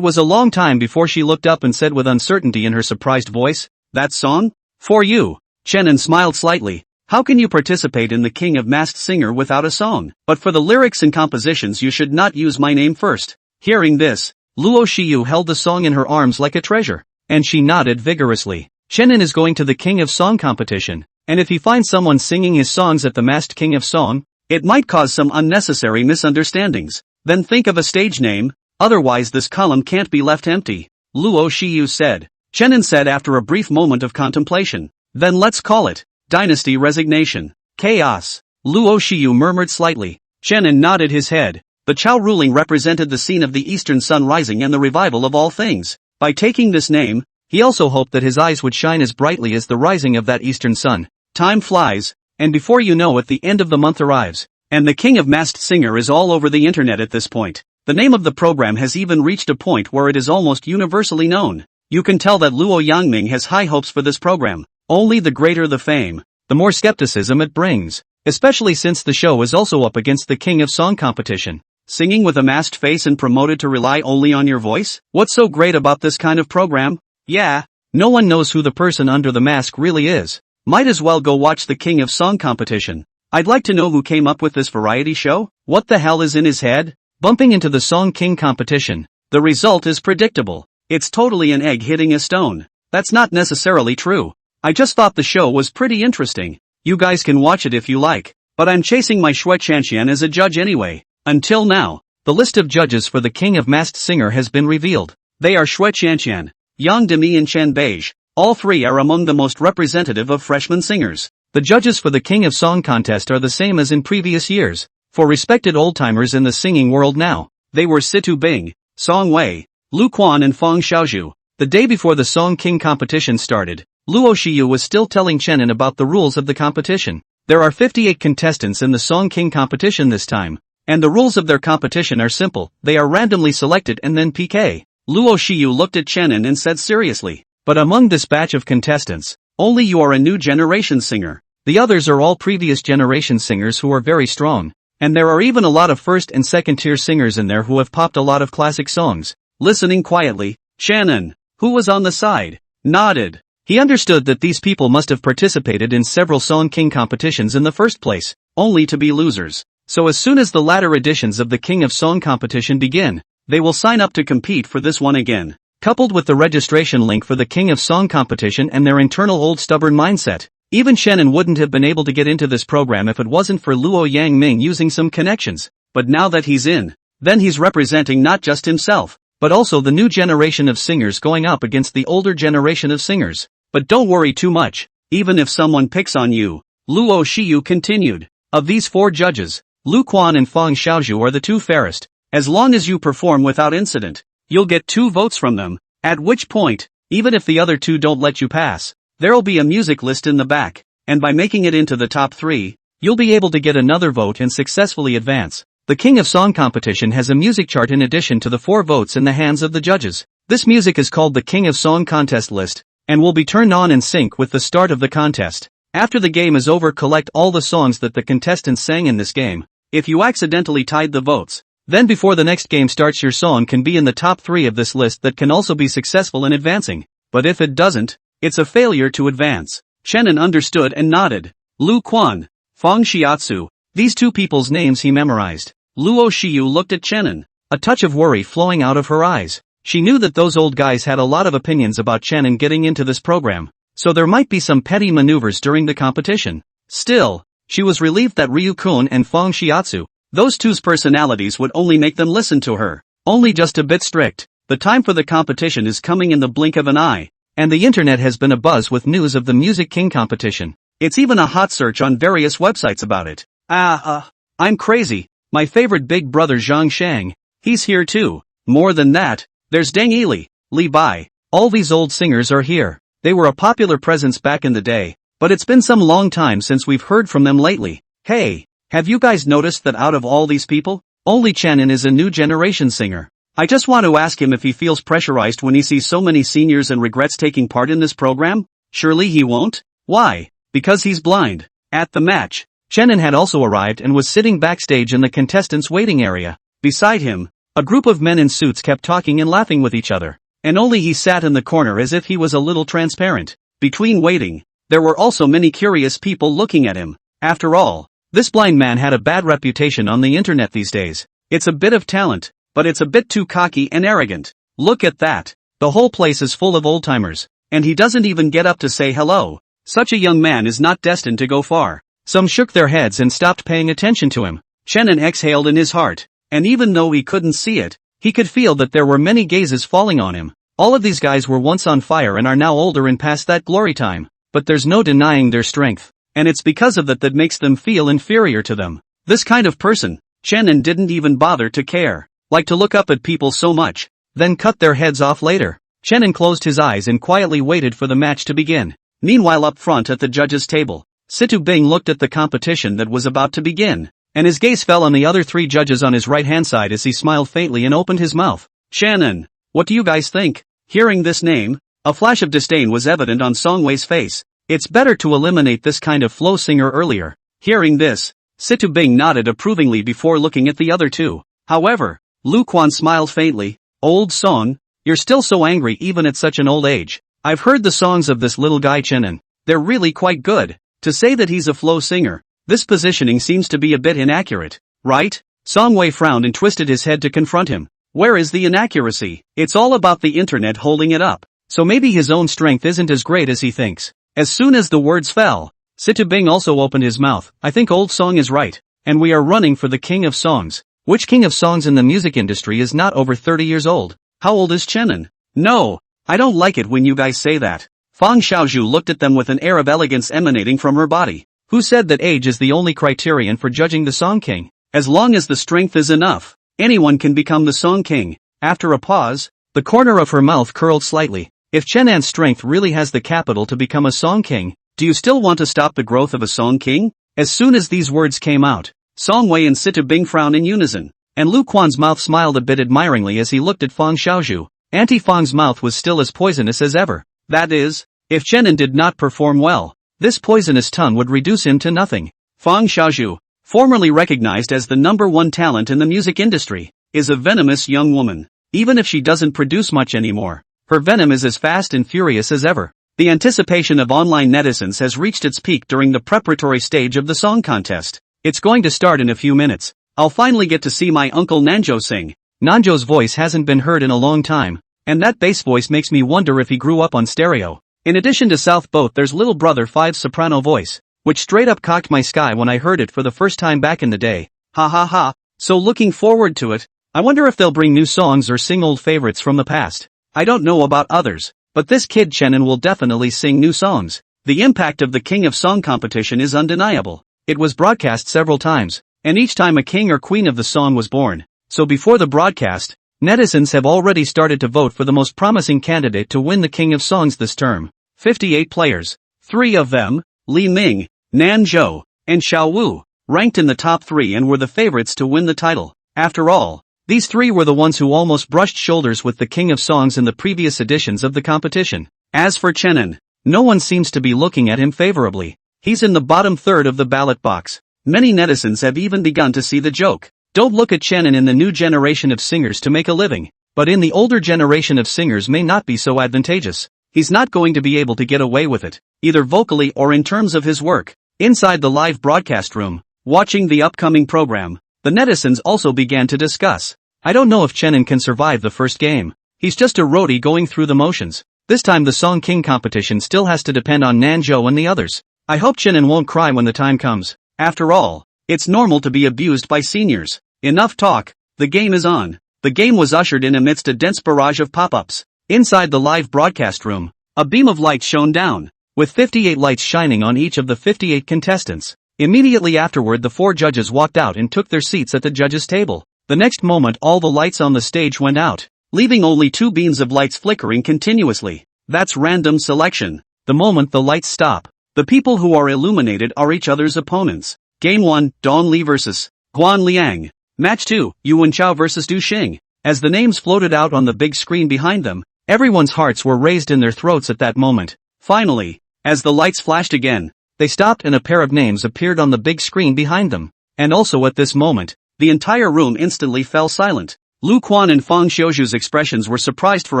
was a long time before she looked up and said with uncertainty in her surprised voice, That song? For you. Chenan smiled slightly. How can you participate in the King of Masked Singer without a song? But for the lyrics and compositions you should not use my name first. Hearing this, Luo Shiyu held the song in her arms like a treasure, and she nodded vigorously. Chenan is going to the King of Song competition, and if he finds someone singing his songs at the Masked King of Song, it might cause some unnecessary misunderstandings. Then think of a stage name, otherwise this column can't be left empty, Luo Shiyu said. Chenan said after a brief moment of contemplation. Then let's call it Dynasty Resignation. Chaos. Luo Shiyu murmured slightly. Chenan nodded his head. The Chao ruling represented the scene of the eastern sun rising and the revival of all things. By taking this name, he also hoped that his eyes would shine as brightly as the rising of that eastern sun. Time flies, and before you know it the end of the month arrives, and the King of Masked Singer is all over the internet at this point. The name of the program has even reached a point where it is almost universally known. You can tell that Luo Yangming has high hopes for this program. Only the greater the fame, the more skepticism it brings, especially since the show is also up against the King of Song competition. Singing with a masked face and promoted to rely only on your voice? What's so great about this kind of program? Yeah, no one knows who the person under the mask really is. Might as well go watch the King of Song competition. I'd like to know who came up with this variety show. What the hell is in his head? Bumping into the Song King competition. The result is predictable. It's totally an egg hitting a stone. That's not necessarily true. I just thought the show was pretty interesting. You guys can watch it if you like. But I'm chasing my Shui Chanshan as a judge anyway. Until now, the list of judges for the King of Masked Singer has been revealed. They are Shui Chanshan, Yang Demi and Chen Beige. All three are among the most representative of freshman singers. The judges for the King of Song contest are the same as in previous years. For respected old-timers in the singing world now, they were Situ Bing, Song Wei, Lu Quan and Feng Xiaozhu. The day before the Song King competition started, Luo Shiyu was still telling Chenin about the rules of the competition. There are 58 contestants in the Song King competition this time. And the rules of their competition are simple, they are randomly selected and then PK. Luo Shiyu looked at Chenin and said seriously, but among this batch of contestants, only you are a new generation singer. The others are all previous generation singers who are very strong. And there are even a lot of first and second tier singers in there who have popped a lot of classic songs. Listening quietly, Chenin, who was on the side, nodded. He understood that these people must have participated in several Song King competitions in the first place, only to be losers. So as soon as the latter editions of the King of Song competition begin, they will sign up to compete for this one again. Coupled with the registration link for the King of Song competition and their internal old stubborn mindset, even Chenin wouldn't have been able to get into this program if it wasn't for Luo Yangming using some connections. But now that he's in, then he's representing not just himself, but also the new generation of singers going up against the older generation of singers. But don't worry too much, even if someone picks on you, Luo Shiyu continued. Of these four judges, Lu Quan and Feng Xiaozhu are the two fairest. As long as you perform without incident, you'll get 2 votes from them, at which point, even if the other 2 don't let you pass, there'll be a music list in the back, and by making it into the top 3, you'll be able to get another vote and successfully advance. The King of Song competition has a music chart in addition to the 4 votes in the hands of the judges. This music is called the King of Song contest list, and will be turned on in sync with the start of the contest. After the game is over, collect all the songs that the contestants sang in this game. If you accidentally tied the votes, then before the next game starts your song can be in the top 3 of this list that can also be successful in advancing. But if it doesn't, it's a failure to advance. Chenin understood and nodded. Lu Quan, Feng Xiaozhu, these 2 people's names he memorized. Luo Shiyu looked at Chenin, a touch of worry flowing out of her eyes. She knew that those old guys had a lot of opinions about Chenin getting into this program, so there might be some petty maneuvers during the competition. Still, she was relieved that Ryu-kun and Feng Xiaozhu, those 2's personalities would only make them listen to her, only just a bit strict. The time for the competition is coming in the blink of an eye, and the internet has been abuzz with news of the Music King competition. It's even a hot search on various websites about it. I'm crazy. My favorite big brother Zhang Shang, he's here too. More than that, there's Deng Yili, Li Bai. All these old singers are here. They were a popular presence back in the day, but it's been some long time since we've heard from them lately. Hey, have you guys noticed that out of all these people, only Chenin is a new generation singer? I just want to ask him if he feels pressurized when he sees so many seniors and regrets taking part in this program? Surely he won't? Why? Because he's blind. At the match, Chenin had also arrived and was sitting backstage in the contestants' waiting area. Beside him, a group of men in suits kept talking and laughing with each other, and only he sat in the corner as if he was a little transparent. Between waiting, there were also many curious people looking at him. After all, this blind man had a bad reputation on the internet these days. It's a bit of talent, but it's a bit too cocky and arrogant. Look at that. The whole place is full of old-timers, and he doesn't even get up to say hello. Such a young man is not destined to go far. Some shook their heads and stopped paying attention to him. Chenin exhaled in his heart, and even though he couldn't see it, he could feel that there were many gazes falling on him. All of these guys were once on fire and are now older and past that glory time, but there's no denying their strength, and it's because of that makes them feel inferior to them. This kind of person, Chenin didn't even bother to care. Like to look up at people so much, then cut their heads off later. Chenin closed his eyes and quietly waited for the match to begin. Meanwhile up front at the judges' table, Situ Bing looked at the competition that was about to begin, and his gaze fell on the other three judges on his right-hand side as he smiled faintly and opened his mouth. Chenin, what do you guys think? Hearing this name, a flash of disdain was evident on Songwei's face. It's better to eliminate this kind of flow singer earlier. Hearing this, Situ Bing nodded approvingly before looking at the other two. However, Lu Quan smiled faintly. Old Song, you're still so angry even at such an old age. I've heard the songs of this little guy Chenin. They're really quite good. To say that he's a flow singer, this positioning seems to be a bit inaccurate, right? Songwei frowned and twisted his head to confront him. Where is the inaccuracy? It's all about the internet holding it up. So maybe his own strength isn't as great as he thinks. As soon as the words fell, Situ Bing also opened his mouth. I think Old Song is right. And we are running for the king of songs. Which king of songs in the music industry is not over 30 years old? How old is Chenin? No, I don't like it when you guys say that. Fang Xiaozhu looked at them with an air of elegance emanating from her body. Who said that age is the only criterion for judging the song king? As long as the strength is enough, anyone can become the song king. After a pause, the corner of her mouth curled slightly. If Chenin's strength really has the capital to become a song king, do you still want to stop the growth of a song king? As soon as these words came out, Songwei and Situ Bing frowned in unison, and Lu Quan's mouth smiled a bit admiringly as he looked at Fang Xiaozhu. Auntie Fang's mouth was still as poisonous as ever. That is, if Chenin did not perform well, this poisonous tongue would reduce him to nothing. Fang Xiaozhu, formerly recognized as the #1 talent in the music industry, is a venomous young woman. Even if she doesn't produce much anymore, her venom is as fast and furious as ever. The anticipation of online netizens has reached its peak during the preparatory stage of the song contest. It's going to start in a few minutes. I'll finally get to see my uncle Nanjo sing. Nanjo's voice hasn't been heard in a long time, and that bass voice makes me wonder if he grew up on stereo. In addition to South Boat, there's Little Brother 5's soprano voice, which straight up cocked my sky when I heard it for the first time back in the day. Ha ha ha, so looking forward to it. I wonder if they'll bring new songs or sing old favorites from the past. I don't know about others, but this kid Chenin will definitely sing new songs. The impact of the King of Song competition is undeniable. It was broadcast several times, and each time a king or queen of the song was born. So before the broadcast, netizens have already started to vote for the most promising candidate to win the King of Songs this term. 58 players, 3 of them, Li Ming, Nan Zhou, and Xiao Wu, ranked in the top 3 and were the favorites to win the title. After all, these 3 were the ones who almost brushed shoulders with the King of Songs in the previous editions of the competition. As for Chenin, no one seems to be looking at him favorably. He's in the bottom third of the ballot box. Many netizens have even begun to see the joke. Don't look at Chenin in the new generation of singers to make a living, but in the older generation of singers may not be so advantageous. He's not going to be able to get away with it, either vocally or in terms of his work. Inside the live broadcast room, watching the upcoming program, the netizens also began to discuss. I don't know if Chenin can survive the first game. He's just a roadie going through the motions. This time the Song King competition still has to depend on Nanzhou and the others. I hope Chenin won't cry when the time comes. After all, it's normal to be abused by seniors. Enough talk, the game is on. The game was ushered in amidst a dense barrage of pop-ups. Inside the live broadcast room, a beam of light shone down, with 58 lights shining on each of the 58 contestants. Immediately afterward the 4 judges walked out and took their seats at the judges' table. The next moment all the lights on the stage went out, leaving only 2 beams of lights flickering continuously. That's random selection. The moment the lights stop, the people who are illuminated are each other's opponents. Game 1, Dong Li vs. Guan Liang. Match 2, Yuan Chao vs. Du Xing. As the names floated out on the big screen behind them, everyone's hearts were raised in their throats at that moment. Finally, as the lights flashed again, they stopped and a pair of names appeared on the big screen behind them. And also at this moment, the entire room instantly fell silent. Lu Quan and Fang Xiaozhu's expressions were surprised for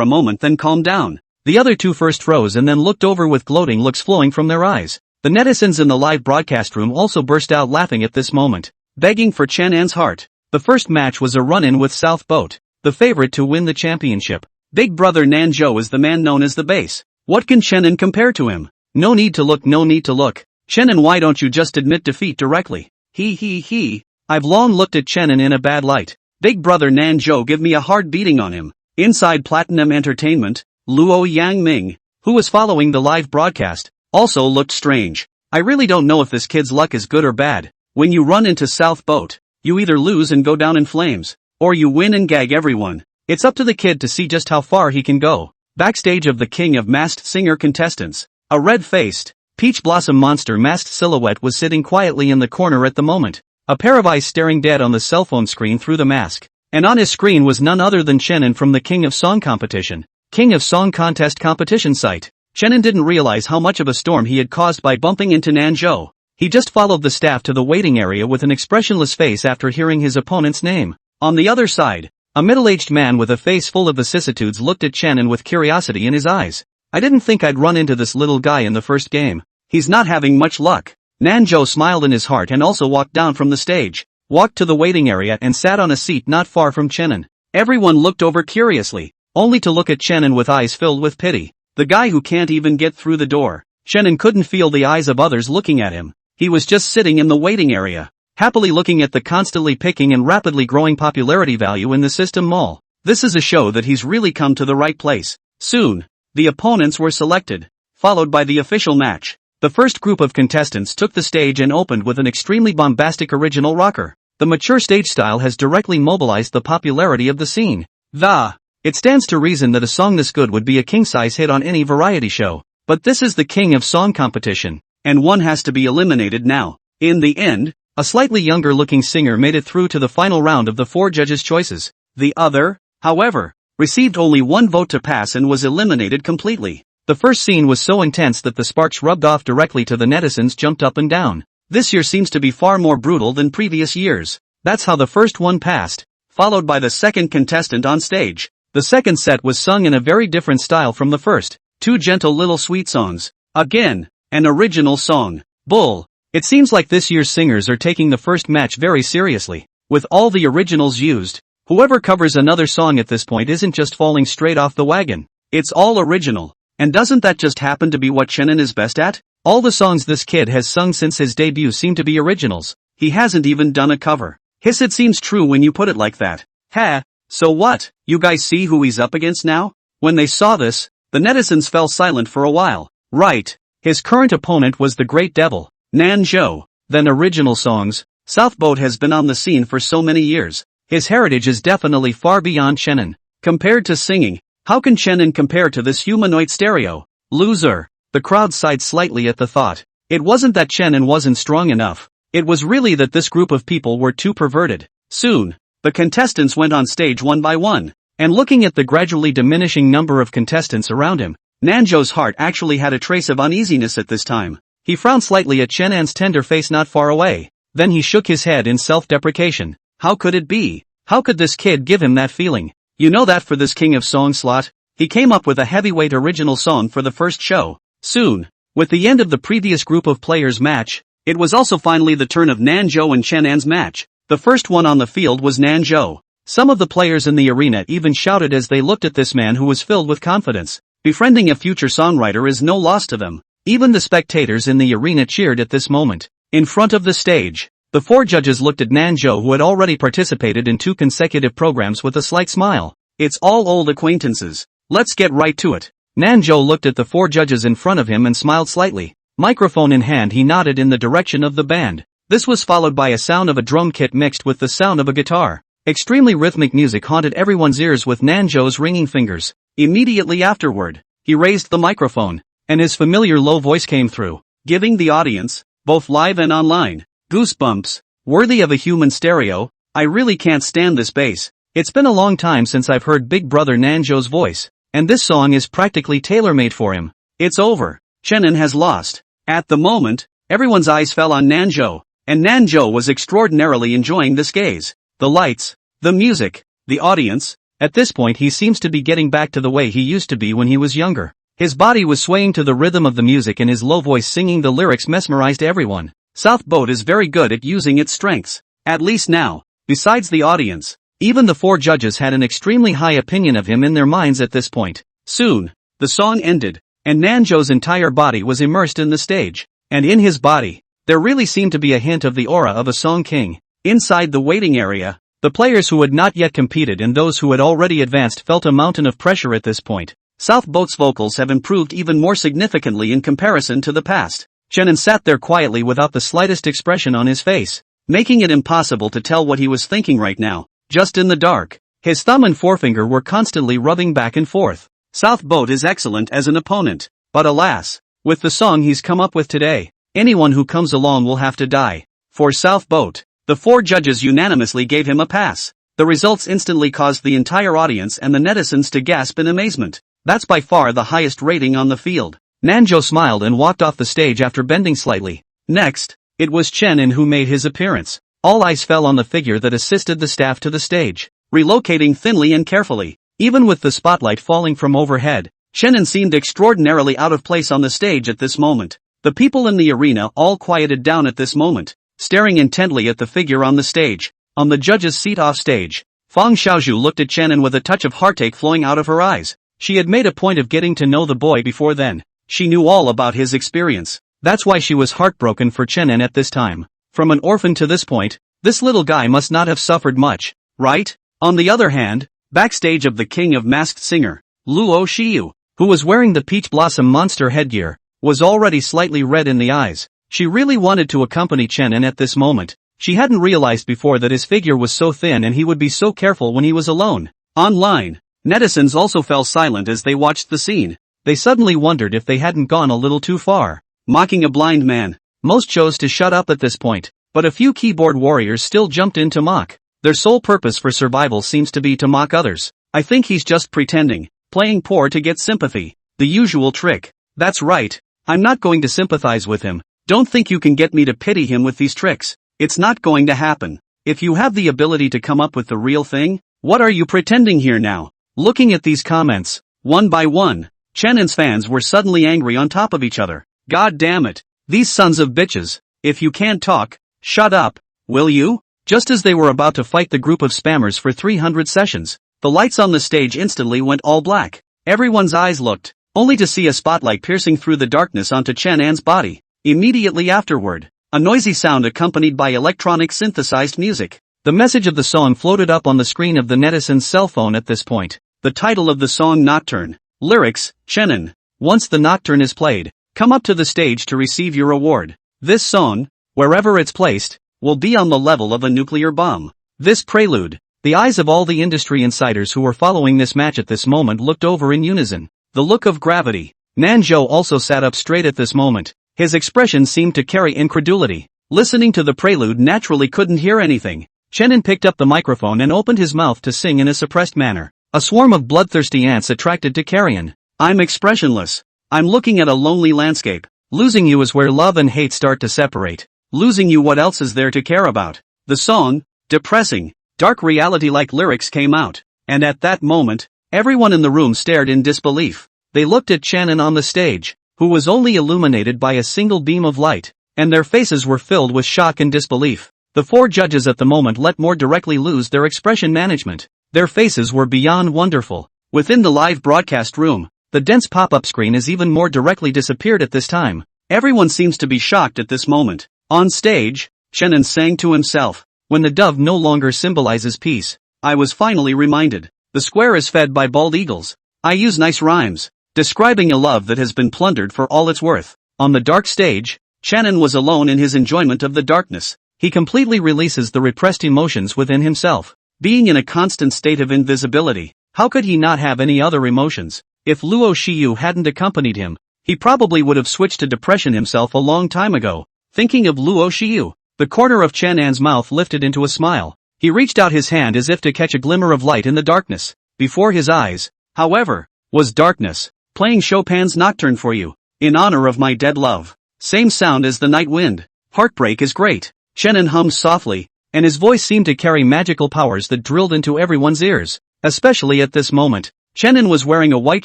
a moment then calmed down. The other 2 first froze and then looked over with gloating looks flowing from their eyes. The netizens in the live broadcast room also burst out laughing at this moment, begging for Chenin's heart. The first match was a run-in with South Boat, the favorite to win the championship. Big brother Nanzhou is the man known as the bass. What can Chenin compare to him? No need to look, no need to look. Chenin, why don't you just admit defeat directly? He. I've long looked at Chenin in a bad light. Big brother Nanzhou give me a hard beating on him. Inside Platinum Entertainment, Luo Yangming, who was following the live broadcast, also looked strange. I really don't know if this kid's luck is good or bad. When you run into South Boat, You either lose and go down in flames, or you win and gag everyone. It's up to the kid to see just how far he can go. Backstage of the king of Masked Singer contestants, a red-faced, peach blossom monster masked silhouette was sitting quietly in the corner at the moment, a pair of eyes staring dead on the cell phone screen through the mask. And on his screen was none other than Chenin from the King of Song competition. King of Song contest competition site. Chenin didn't realize how much of a storm he had caused by bumping into Nanzhou. He just followed the staff to the waiting area with an expressionless face after hearing his opponent's name. On the other side, a middle-aged man with a face full of vicissitudes looked at Chenin with curiosity in his eyes. I didn't think I'd run into this little guy in the first game. He's not having much luck. Nanzhou smiled in his heart and also walked down from the stage, walked to the waiting area and sat on a seat not far from Chenin. Everyone looked over curiously, only to look at Chenin with eyes filled with pity. The guy who can't even get through the door. Chenin couldn't feel the eyes of others looking at him. He was just sitting in the waiting area, happily looking at the constantly picking and rapidly growing popularity value in the System Mall. This is a show that he's really come to the right place. Soon, the opponents were selected, followed by the official match. The first group of contestants took the stage and opened with an extremely bombastic original rocker. The mature stage style has directly mobilized the popularity of the scene. It stands to reason that a song this good would be a king-size hit on any variety show. But this is the King of Song competition, and one has to be eliminated now. In the end, a slightly younger-looking singer made it through to the final round of the 4 judges' choices. The other, however, received only 1 vote to pass and was eliminated completely. The first scene was so intense that the sparks rubbed off directly to the netizens jumped up and down. This year seems to be far more brutal than previous years. That's how the first one passed, followed by the second contestant on stage. The second set was sung in a very different style from the first. 2 gentle little sweet songs. Again, an original song. Bull. It seems like this year's singers are taking the first match very seriously. With all the originals used, whoever covers another song at this point isn't just falling straight off the wagon. It's all original. And doesn't that just happen to be what Chenin is best at? All the songs this kid has sung since his debut seem to be originals. He hasn't even done a cover. Hiss, it seems true when you put it like that. Ha, so what? You guys see who he's up against now? When they saw this, the netizens fell silent for a while. Right. His current opponent was the Great Devil, Nanzhou. Then original songs. Southboat has been on the scene for so many years. His heritage is definitely far beyond Chenin. Compared to singing, how can Chenin compare to this humanoid stereo? Loser. The crowd sighed slightly at the thought. It wasn't that Chenin wasn't strong enough. It was really that this group of people were too perverted. Soon, the contestants went on stage one by one. And looking at the gradually diminishing number of contestants around him, Nanzhou's heart actually had a trace of uneasiness at this time. He frowned slightly at Chenin's tender face not far away. Then he shook his head in self-deprecation. How could it be? How could this kid give him that feeling? You know that for this King of Song slot, he came up with a heavyweight original song for the first show. Soon, with the end of the previous group of players' match, it was also finally the turn of Nanzhou and Chenin's match. The first one on the field was Nanzhou. Some of the players in the arena even shouted as they looked at this man who was filled with confidence. Befriending a future songwriter is no loss to them. Even the spectators in the arena cheered at this moment. In front of the stage, the 4 judges looked at Nanzhou, who had already participated in 2 consecutive programs, with a slight smile. It's all old acquaintances. Let's get right to it. Nanzhou looked at the 4 judges in front of him and smiled slightly. Microphone in hand, he nodded in the direction of the band. This was followed by a sound of a drum kit mixed with the sound of a guitar. Extremely rhythmic music haunted everyone's ears with Nanzhou's ringing fingers. Immediately afterward, he raised the microphone, and his familiar low voice came through, giving the audience, both live and online, goosebumps, worthy of a human stereo. I really can't stand this bass. It's been a long time since I've heard Big Brother Nanzhou's voice, and this song is practically tailor-made for him. It's over. Chenin has lost. At the moment, everyone's eyes fell on Nanzhou, and Nanzhou was extraordinarily enjoying this gaze. The lights, the music, the audience. At this point he seems to be getting back to the way he used to be when he was younger. His body was swaying to the rhythm of the music, and his low voice singing the lyrics mesmerized everyone. Southboat is very good at using its strengths. At least now. Besides the audience, even the 4 judges had an extremely high opinion of him in their minds at this point. Soon, the song ended, and Nanzhou's entire body was immersed in the stage. And in his body, there really seemed to be a hint of the aura of a song king. Inside the waiting area, the players who had not yet competed and those who had already advanced felt a mountain of pressure at this point. Southboat's vocals have improved even more significantly in comparison to the past. Chenin sat there quietly without the slightest expression on his face. making it impossible to tell what he was thinking right now, just in the dark. His thumb and forefinger were constantly rubbing back and forth. South Boat is excellent as an opponent, but alas, with the song he's come up with today, anyone who comes along will have to die. For South Boat, the 4 judges unanimously gave him a pass. The results instantly caused the entire audience and the netizens to gasp in amazement. That's by far the highest rating on the field. Nanjo smiled and walked off the stage after bending slightly. Next, it was Chenin who made his appearance. All eyes fell on the figure that assisted the staff to the stage, relocating thinly and carefully. Even with the spotlight falling from overhead, Chenin seemed extraordinarily out of place on the stage at this moment. The people in the arena all quieted down at this moment, staring intently at the figure on the stage. On the judge's seat off stage, Fang Xiaozhu looked at Chenin with a touch of heartache flowing out of her eyes. She had made a point of getting to know the boy before then. She knew all about his experience. That's why she was heartbroken for Chenin at this time. From an orphan to this point, this little guy must not have suffered much, right? On the other hand, backstage of the king of masked singer, Luo Xiyu, who was wearing the peach blossom monster headgear, was already slightly red in the eyes. She really wanted to accompany Chenin at this moment. She hadn't realized before that his figure was so thin and he would be so careful when he was alone. Online, netizens also fell silent as they watched the scene. They suddenly wondered if they hadn't gone a little too far. Mocking a blind man. Most chose to shut up at this point, but a few keyboard warriors still jumped in to mock. Their sole purpose for survival seems to be to mock others. I think he's just pretending, playing poor to get sympathy. The usual trick. That's right. I'm not going to sympathize with him. Don't think you can get me to pity him with these tricks. It's not going to happen. If you have the ability to come up with the real thing, what are you pretending here now? Looking at these comments, one by one, Chenin's fans were suddenly angry on top of each other. God damn it. These sons of bitches. If you can't talk, shut up, will you? Just as they were about to fight the group of spammers for 300 sessions, the lights on the stage instantly went all black. Everyone's eyes looked, only to see a spotlight piercing through the darkness onto Chenin's body. Immediately afterward, a noisy sound accompanied by electronic synthesized music. The message of the song floated up on the screen of the netizen's cell phone at this point. The title of the song Nocturne. Lyrics, Chenin. Once the Nocturne is played, come up to the stage to receive your award. This song, wherever it's placed, will be on the level of a nuclear bomb. This prelude. The eyes of all the industry insiders who were following this match at this moment looked over in unison. The look of gravity. Nanjo also sat up straight at this moment. His expression seemed to carry incredulity. Listening to the prelude naturally couldn't hear anything. Chenin picked up the microphone and opened his mouth to sing in a suppressed manner. A swarm of bloodthirsty ants attracted to carrion. I'm expressionless. I'm looking at a lonely landscape. Losing you is where love and hate start to separate. Losing you, what else is there to care about? The song, depressing, dark reality-like lyrics came out. And at that moment, everyone in the room stared in disbelief. They looked at Chenin on the stage, who was only illuminated by a single beam of light, and their faces were filled with shock and disbelief. The 4 judges at the moment let more directly lose their expression management. Their faces were beyond wonderful. Within the live broadcast room, the dense pop-up screen is even more directly disappeared at this time. Everyone seems to be shocked at this moment. On stage, Chenin sang to himself, when the dove no longer symbolizes peace, I was finally reminded. The square is fed by bald eagles. I use nice rhymes, describing a love that has been plundered for all it's worth. On the dark stage, Chenin was alone in his enjoyment of the darkness. He completely releases the repressed emotions within himself. Being in a constant state of invisibility, how could he not have any other emotions? If Luo Xiyu hadn't accompanied him, he probably would have switched to depression himself a long time ago. Thinking of Luo Xiyu, the corner of Chenin's mouth lifted into a smile. He reached out his hand as if to catch a glimmer of light in the darkness. Before his eyes, however, was darkness, playing Chopin's Nocturne for you, in honor of my dead love. Same sound as the night wind. Heartbreak is great. Chenin hummed softly, and his voice seemed to carry magical powers that drilled into everyone's ears. Especially at this moment, Chenin was wearing a white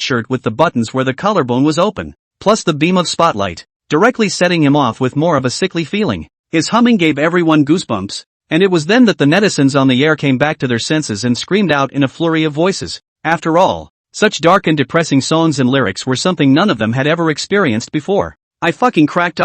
shirt with the buttons where the collarbone was open, plus the beam of spotlight, directly setting him off with more of a sickly feeling. His humming gave everyone goosebumps, and it was then that the netizens on the air came back to their senses and screamed out in a flurry of voices. After all, such dark and depressing songs and lyrics were something none of them had ever experienced before. I fucking cracked.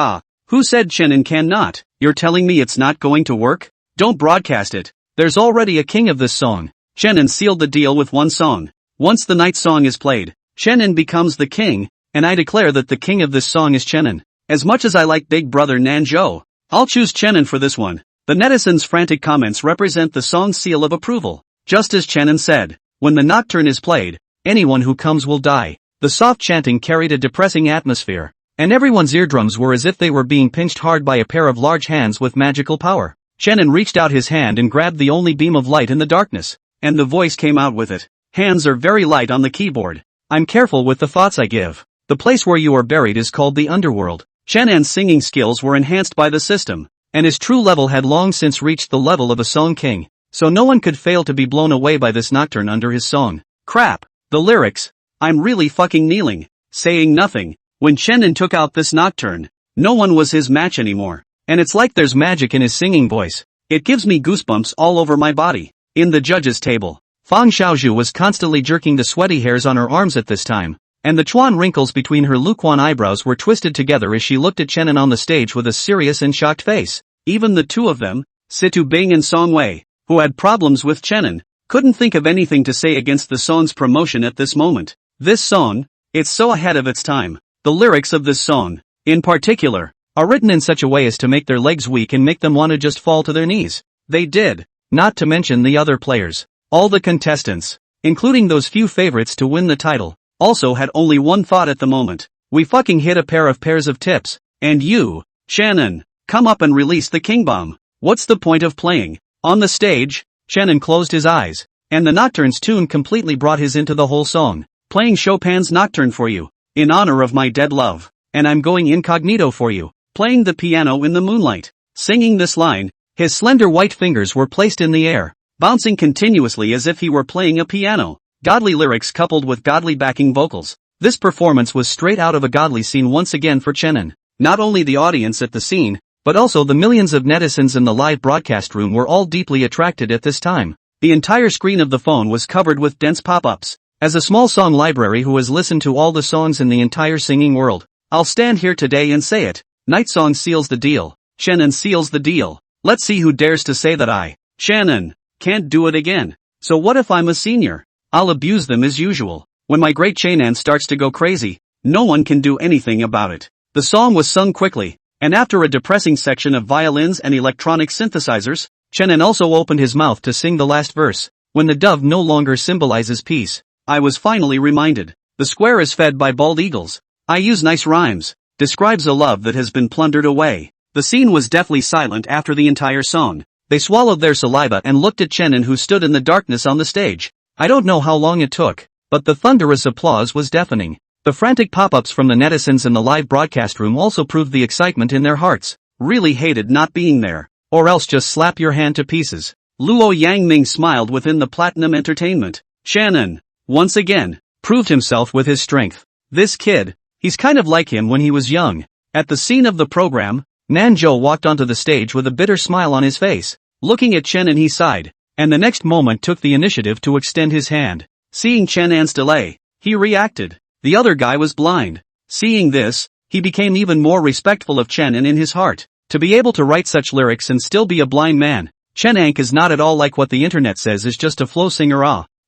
Who said Chenin cannot? You're telling me it's not going to work? Don't broadcast it. There's already a king of this song. Chenin sealed the deal with one song. Once the night song is played, Chenin becomes the king, and I declare that the king of this song is Chenin. As much as I like Big Brother Nanjo, I'll choose Chenin for this one. The netizens' frantic comments represent the song's seal of approval. Just as Chenin said, when the nocturne is played, anyone who comes will die. The soft chanting carried a depressing atmosphere, and everyone's eardrums were as if they were being pinched hard by a pair of large hands with magical power. Chenin reached out his hand and grabbed the only beam of light in the darkness, and the voice came out with it. Hands are very light on the keyboard. I'm careful with the thoughts I give. The place where you are buried is called the underworld. Chenin's singing skills were enhanced by the system, and his true level had long since reached the level of a song king, so no one could fail to be blown away by this nocturne under his song. Crap. The lyrics. I'm really fucking kneeling, saying nothing. When Chenin took out this nocturne, no one was his match anymore. And it's like there's magic in his singing voice. It gives me goosebumps all over my body. In the judges' table, Fang Xiaozhu was constantly jerking the sweaty hairs on her arms at this time, and the chuan wrinkles between her lukewarm eyebrows were twisted together as she looked at Chenin on the stage with a serious and shocked face. Even the two of them, Situ Bing and Song Wei, who had problems with Chenin, couldn't think of anything to say against the song's promotion at this moment. This song, it's so ahead of its time. The lyrics of this song, in particular, are written in such a way as to make their legs weak and make them want to just fall to their knees. They did, not to mention the other players. All the contestants, including those few favorites to win the title, also had only one thought at the moment. We fucking hit a pairs of tips. And you, Chenin, come up and release the king bomb. What's the point of playing? On the stage, Chenin closed his eyes, and the nocturne's tune completely brought his into the whole song. Playing Chopin's nocturne for you, in honor of my dead love, and I'm going incognito for you. Playing the piano in the moonlight. Singing this line, his slender white fingers were placed in the air, bouncing continuously as if he were playing a piano. Godly lyrics coupled with godly backing vocals. This performance was straight out of a godly scene once again for Chenin. Not only the audience at the scene, but also the millions of netizens in the live broadcast room were all deeply attracted at this time. The entire screen of the phone was covered with dense pop-ups. As a small song library who has listened to all the songs in the entire singing world, I'll stand here today and say it. Night Song seals the deal. Chenin seals the deal. Let's see who dares to say that I, Chenin, can't do it again. So what if I'm a senior? I'll abuse them as usual. When my great Chenin starts to go crazy, no one can do anything about it. The song was sung quickly, and after a depressing section of violins and electronic synthesizers, Chenin also opened his mouth to sing the last verse. When the dove no longer symbolizes peace, I was finally reminded. The square is fed by bald eagles. I use nice rhymes. Describes a love that has been plundered away. The scene was deathly silent after the entire song. They swallowed their saliva and looked at Chenin, who stood in the darkness on the stage. I don't know how long it took, but the thunderous applause was deafening. The frantic pop-ups from the netizens in the live broadcast room also proved the excitement in their hearts. Really hated not being there, or else just slap your hand to pieces. Luo Yangming smiled within the Platinum Entertainment. Chenin, once again, proved himself with his strength. This kid, he's kind of like him when he was young. At the scene of the program, Nanzhou walked onto the stage with a bitter smile on his face. Looking at Chenin, he sighed, and the next moment took the initiative to extend his hand. Seeing Chenin's delay, he reacted. The other guy was blind. Seeing this, he became even more respectful of Chenin in his heart. To be able to write such lyrics and still be a blind man, Chenin is not at all like what the internet says is just a flow singer.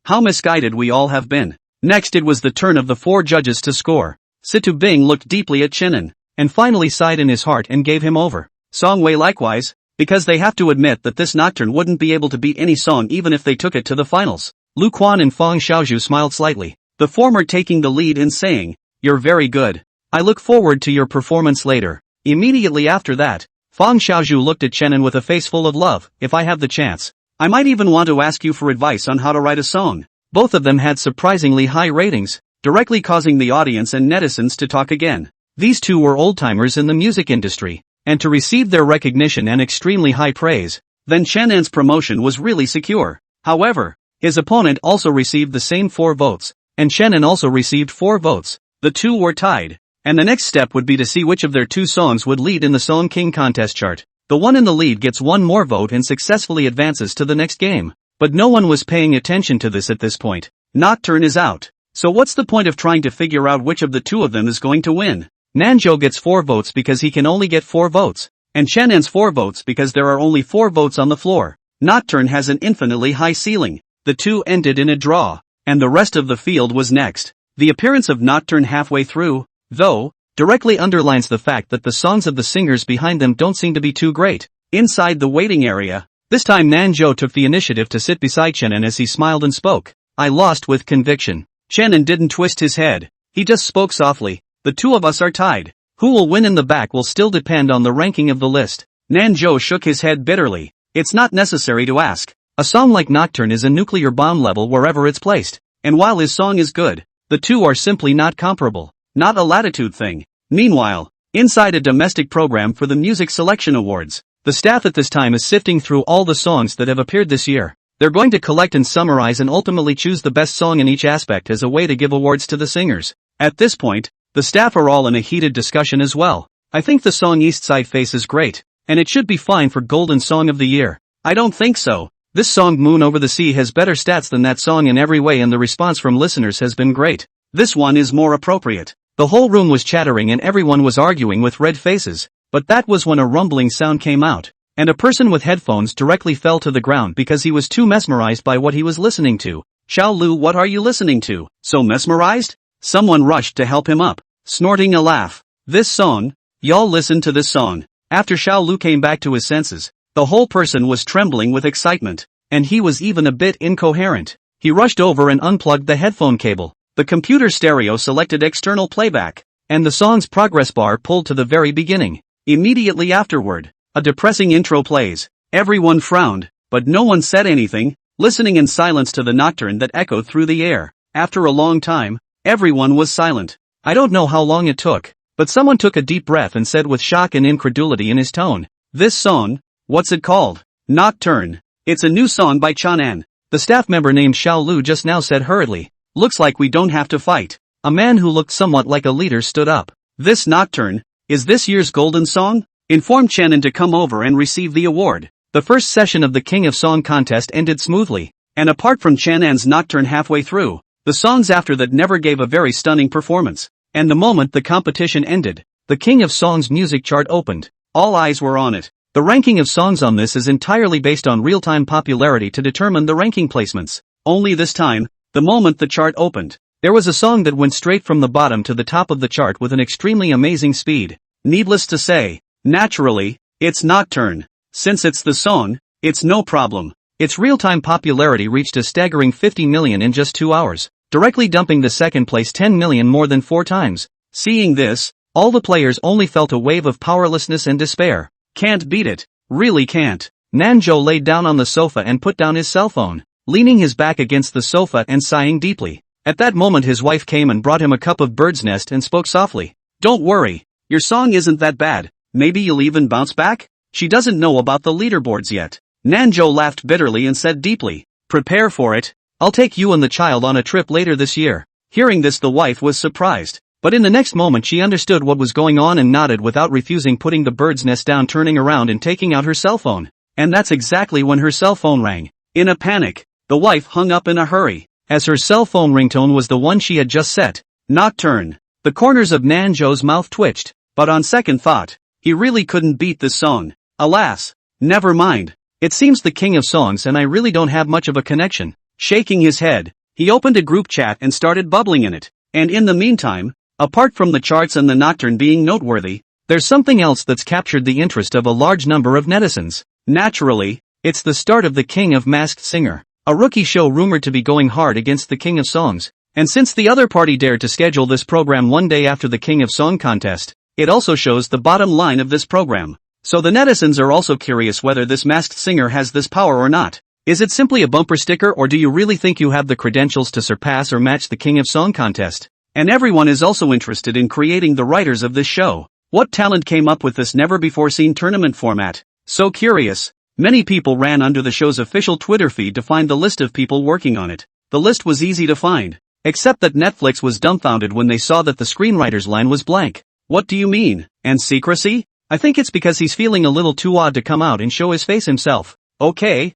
How misguided we all have been. Next it was the turn of the four judges to score. Situ Bing looked deeply at Chenin, and finally sighed in his heart and gave him over. Song Wei likewise, because they have to admit that this nocturne wouldn't be able to beat any song even if they took it to the finals. Lu Quan and Fang Xiaozhu smiled slightly, the former taking the lead in saying, "You're very good. I look forward to your performance later." Immediately after that, Fang Xiaozhu looked at Chenin with a face full of love. "If I have the chance, I might even want to ask you for advice on how to write a song." Both of them had surprisingly high ratings, directly causing the audience and netizens to talk again. These two were old-timers in the music industry, and to receive their recognition and extremely high praise, then Chenin's promotion was really secure. However, his opponent also received the same 4 votes, and Chenin also received 4 votes. The two were tied, and the next step would be to see which of their 2 songs would lead in the Song King contest chart. The one in the lead gets 1 more vote and successfully advances to the next game. But no one was paying attention to this at this point. Nocturne is out. So what's the point of trying to figure out which of the two of them is going to win? Nanzhou gets 4 votes because he can only get 4 votes, and Chenin's 4 votes because there are only 4 votes on the floor. Nocturne has an infinitely high ceiling. The two ended in a draw, and the rest of the field was next. The appearance of Nocturne halfway through, though, directly underlines the fact that the songs of the singers behind them don't seem to be too great. Inside the waiting area, this time Nanjo took the initiative to sit beside Chenin as he smiled and spoke. I lost with conviction. Chenin didn't twist his head. He just spoke softly. The two of us are tied. Who will win in the back will still depend on the ranking of the list. Nanjo shook his head bitterly. It's not necessary to ask. A song like Nocturne is a nuclear bomb level wherever it's placed. And while his song is good, the two are simply not comparable. Not a latitude thing. Meanwhile, inside a domestic program for the Music Selection Awards, the staff at this time is sifting through all the songs that have appeared this year. They're going to collect and summarize and ultimately choose the best song in each aspect as a way to give awards to the singers. At this point, the staff are all in a heated discussion as well. I think the song East Side Face is great, and it should be fine for Golden Song of the Year. I don't think so. This song Moon Over the Sea has better stats than that song in every way and the response from listeners has been great. This one is more appropriate. The whole room was chattering and everyone was arguing with red faces, but that was when a rumbling sound came out, and a person with headphones directly fell to the ground because he was too mesmerized by what he was listening to. Xiao Lu, what are you listening to? So mesmerized? Someone rushed to help him up, snorting a laugh. This song? Y'all listen to this song. After Xiao Lu came back to his senses, the whole person was trembling with excitement, and he was even a bit incoherent. He rushed over and unplugged the headphone cable. The computer stereo selected external playback, and the song's progress bar pulled to the very beginning. Immediately afterward, a depressing intro plays. Everyone frowned, but no one said anything, listening in silence to the nocturne that echoed through the air. After a long time, everyone was silent. I don't know how long it took, but someone took a deep breath and said with shock and incredulity in his tone, "This song, what's it called?" Nocturne. It's a new song by Chanan. The staff member named Xiao Lu just now said hurriedly. Looks like we don't have to fight. A man who looked somewhat like a leader stood up. This Nocturne is this year's Golden Song? Informed Chanan to come over and receive the award. The first session of the King of Song contest ended smoothly, and apart from Chanan's Nocturne halfway through, the songs after that never gave a very stunning performance. And the moment the competition ended, the King of Song's music chart opened. All eyes were on it. The ranking of songs on this is entirely based on real-time popularity to determine the ranking placements. Only this time, the moment the chart opened, there was a song that went straight from the bottom to the top of the chart with an extremely amazing speed. Needless to say, naturally, it's Nocturne. Since it's the song, it's no problem. Its real-time popularity reached a staggering 50 million in just 2 hours, directly dumping the second place 10 million more than 4 times. Seeing this, all the players only felt a wave of powerlessness and despair. Can't beat it. Really can't. Nanjo laid down on the sofa and put down his cell phone, leaning his back against the sofa and sighing deeply. At that moment his wife came and brought him a cup of bird's nest and spoke softly. "Don't worry. Your song isn't that bad. Maybe you'll even bounce back?" She doesn't know about the leaderboards yet. Nanjo laughed bitterly and said deeply, "Prepare for it. I'll take you and the child on a trip later this year." Hearing this the wife was surprised, but in the next moment she understood what was going on and nodded without refusing, putting the bird's nest down, turning around and taking out her cell phone. And that's exactly when her cell phone rang. In a panic, the wife hung up in a hurry, as her cell phone ringtone was the one she had just set. Nocturne. The corners of Nanjo's mouth twitched, but on second thought, he really couldn't beat this song. Alas. Never mind. It seems the King of Songs and I really don't have much of a connection. Shaking his head, he opened a group chat and started bubbling in it. And in the meantime, apart from the charts and the Nocturne being noteworthy, there's something else that's captured the interest of a large number of netizens. Naturally, it's the start of the King of Masked Singer, a rookie show rumored to be going hard against the King of Songs. And since the other party dared to schedule this program one day after the King of Song contest, it also shows the bottom line of this program. So the netizens are also curious whether this masked singer has this power or not. Is it simply a bumper sticker, or do you really think you have the credentials to surpass or match the King of Song contest? And everyone is also interested in creating the writers of this show. What talent came up with this never-before-seen tournament format? So curious. Many people ran under the show's official Twitter feed to find the list of people working on it. The list was easy to find, except that Netflix was dumbfounded when they saw that the screenwriter's line was blank. What do you mean? And secrecy? I think it's because he's feeling a little too odd to come out and show his face himself. Okay,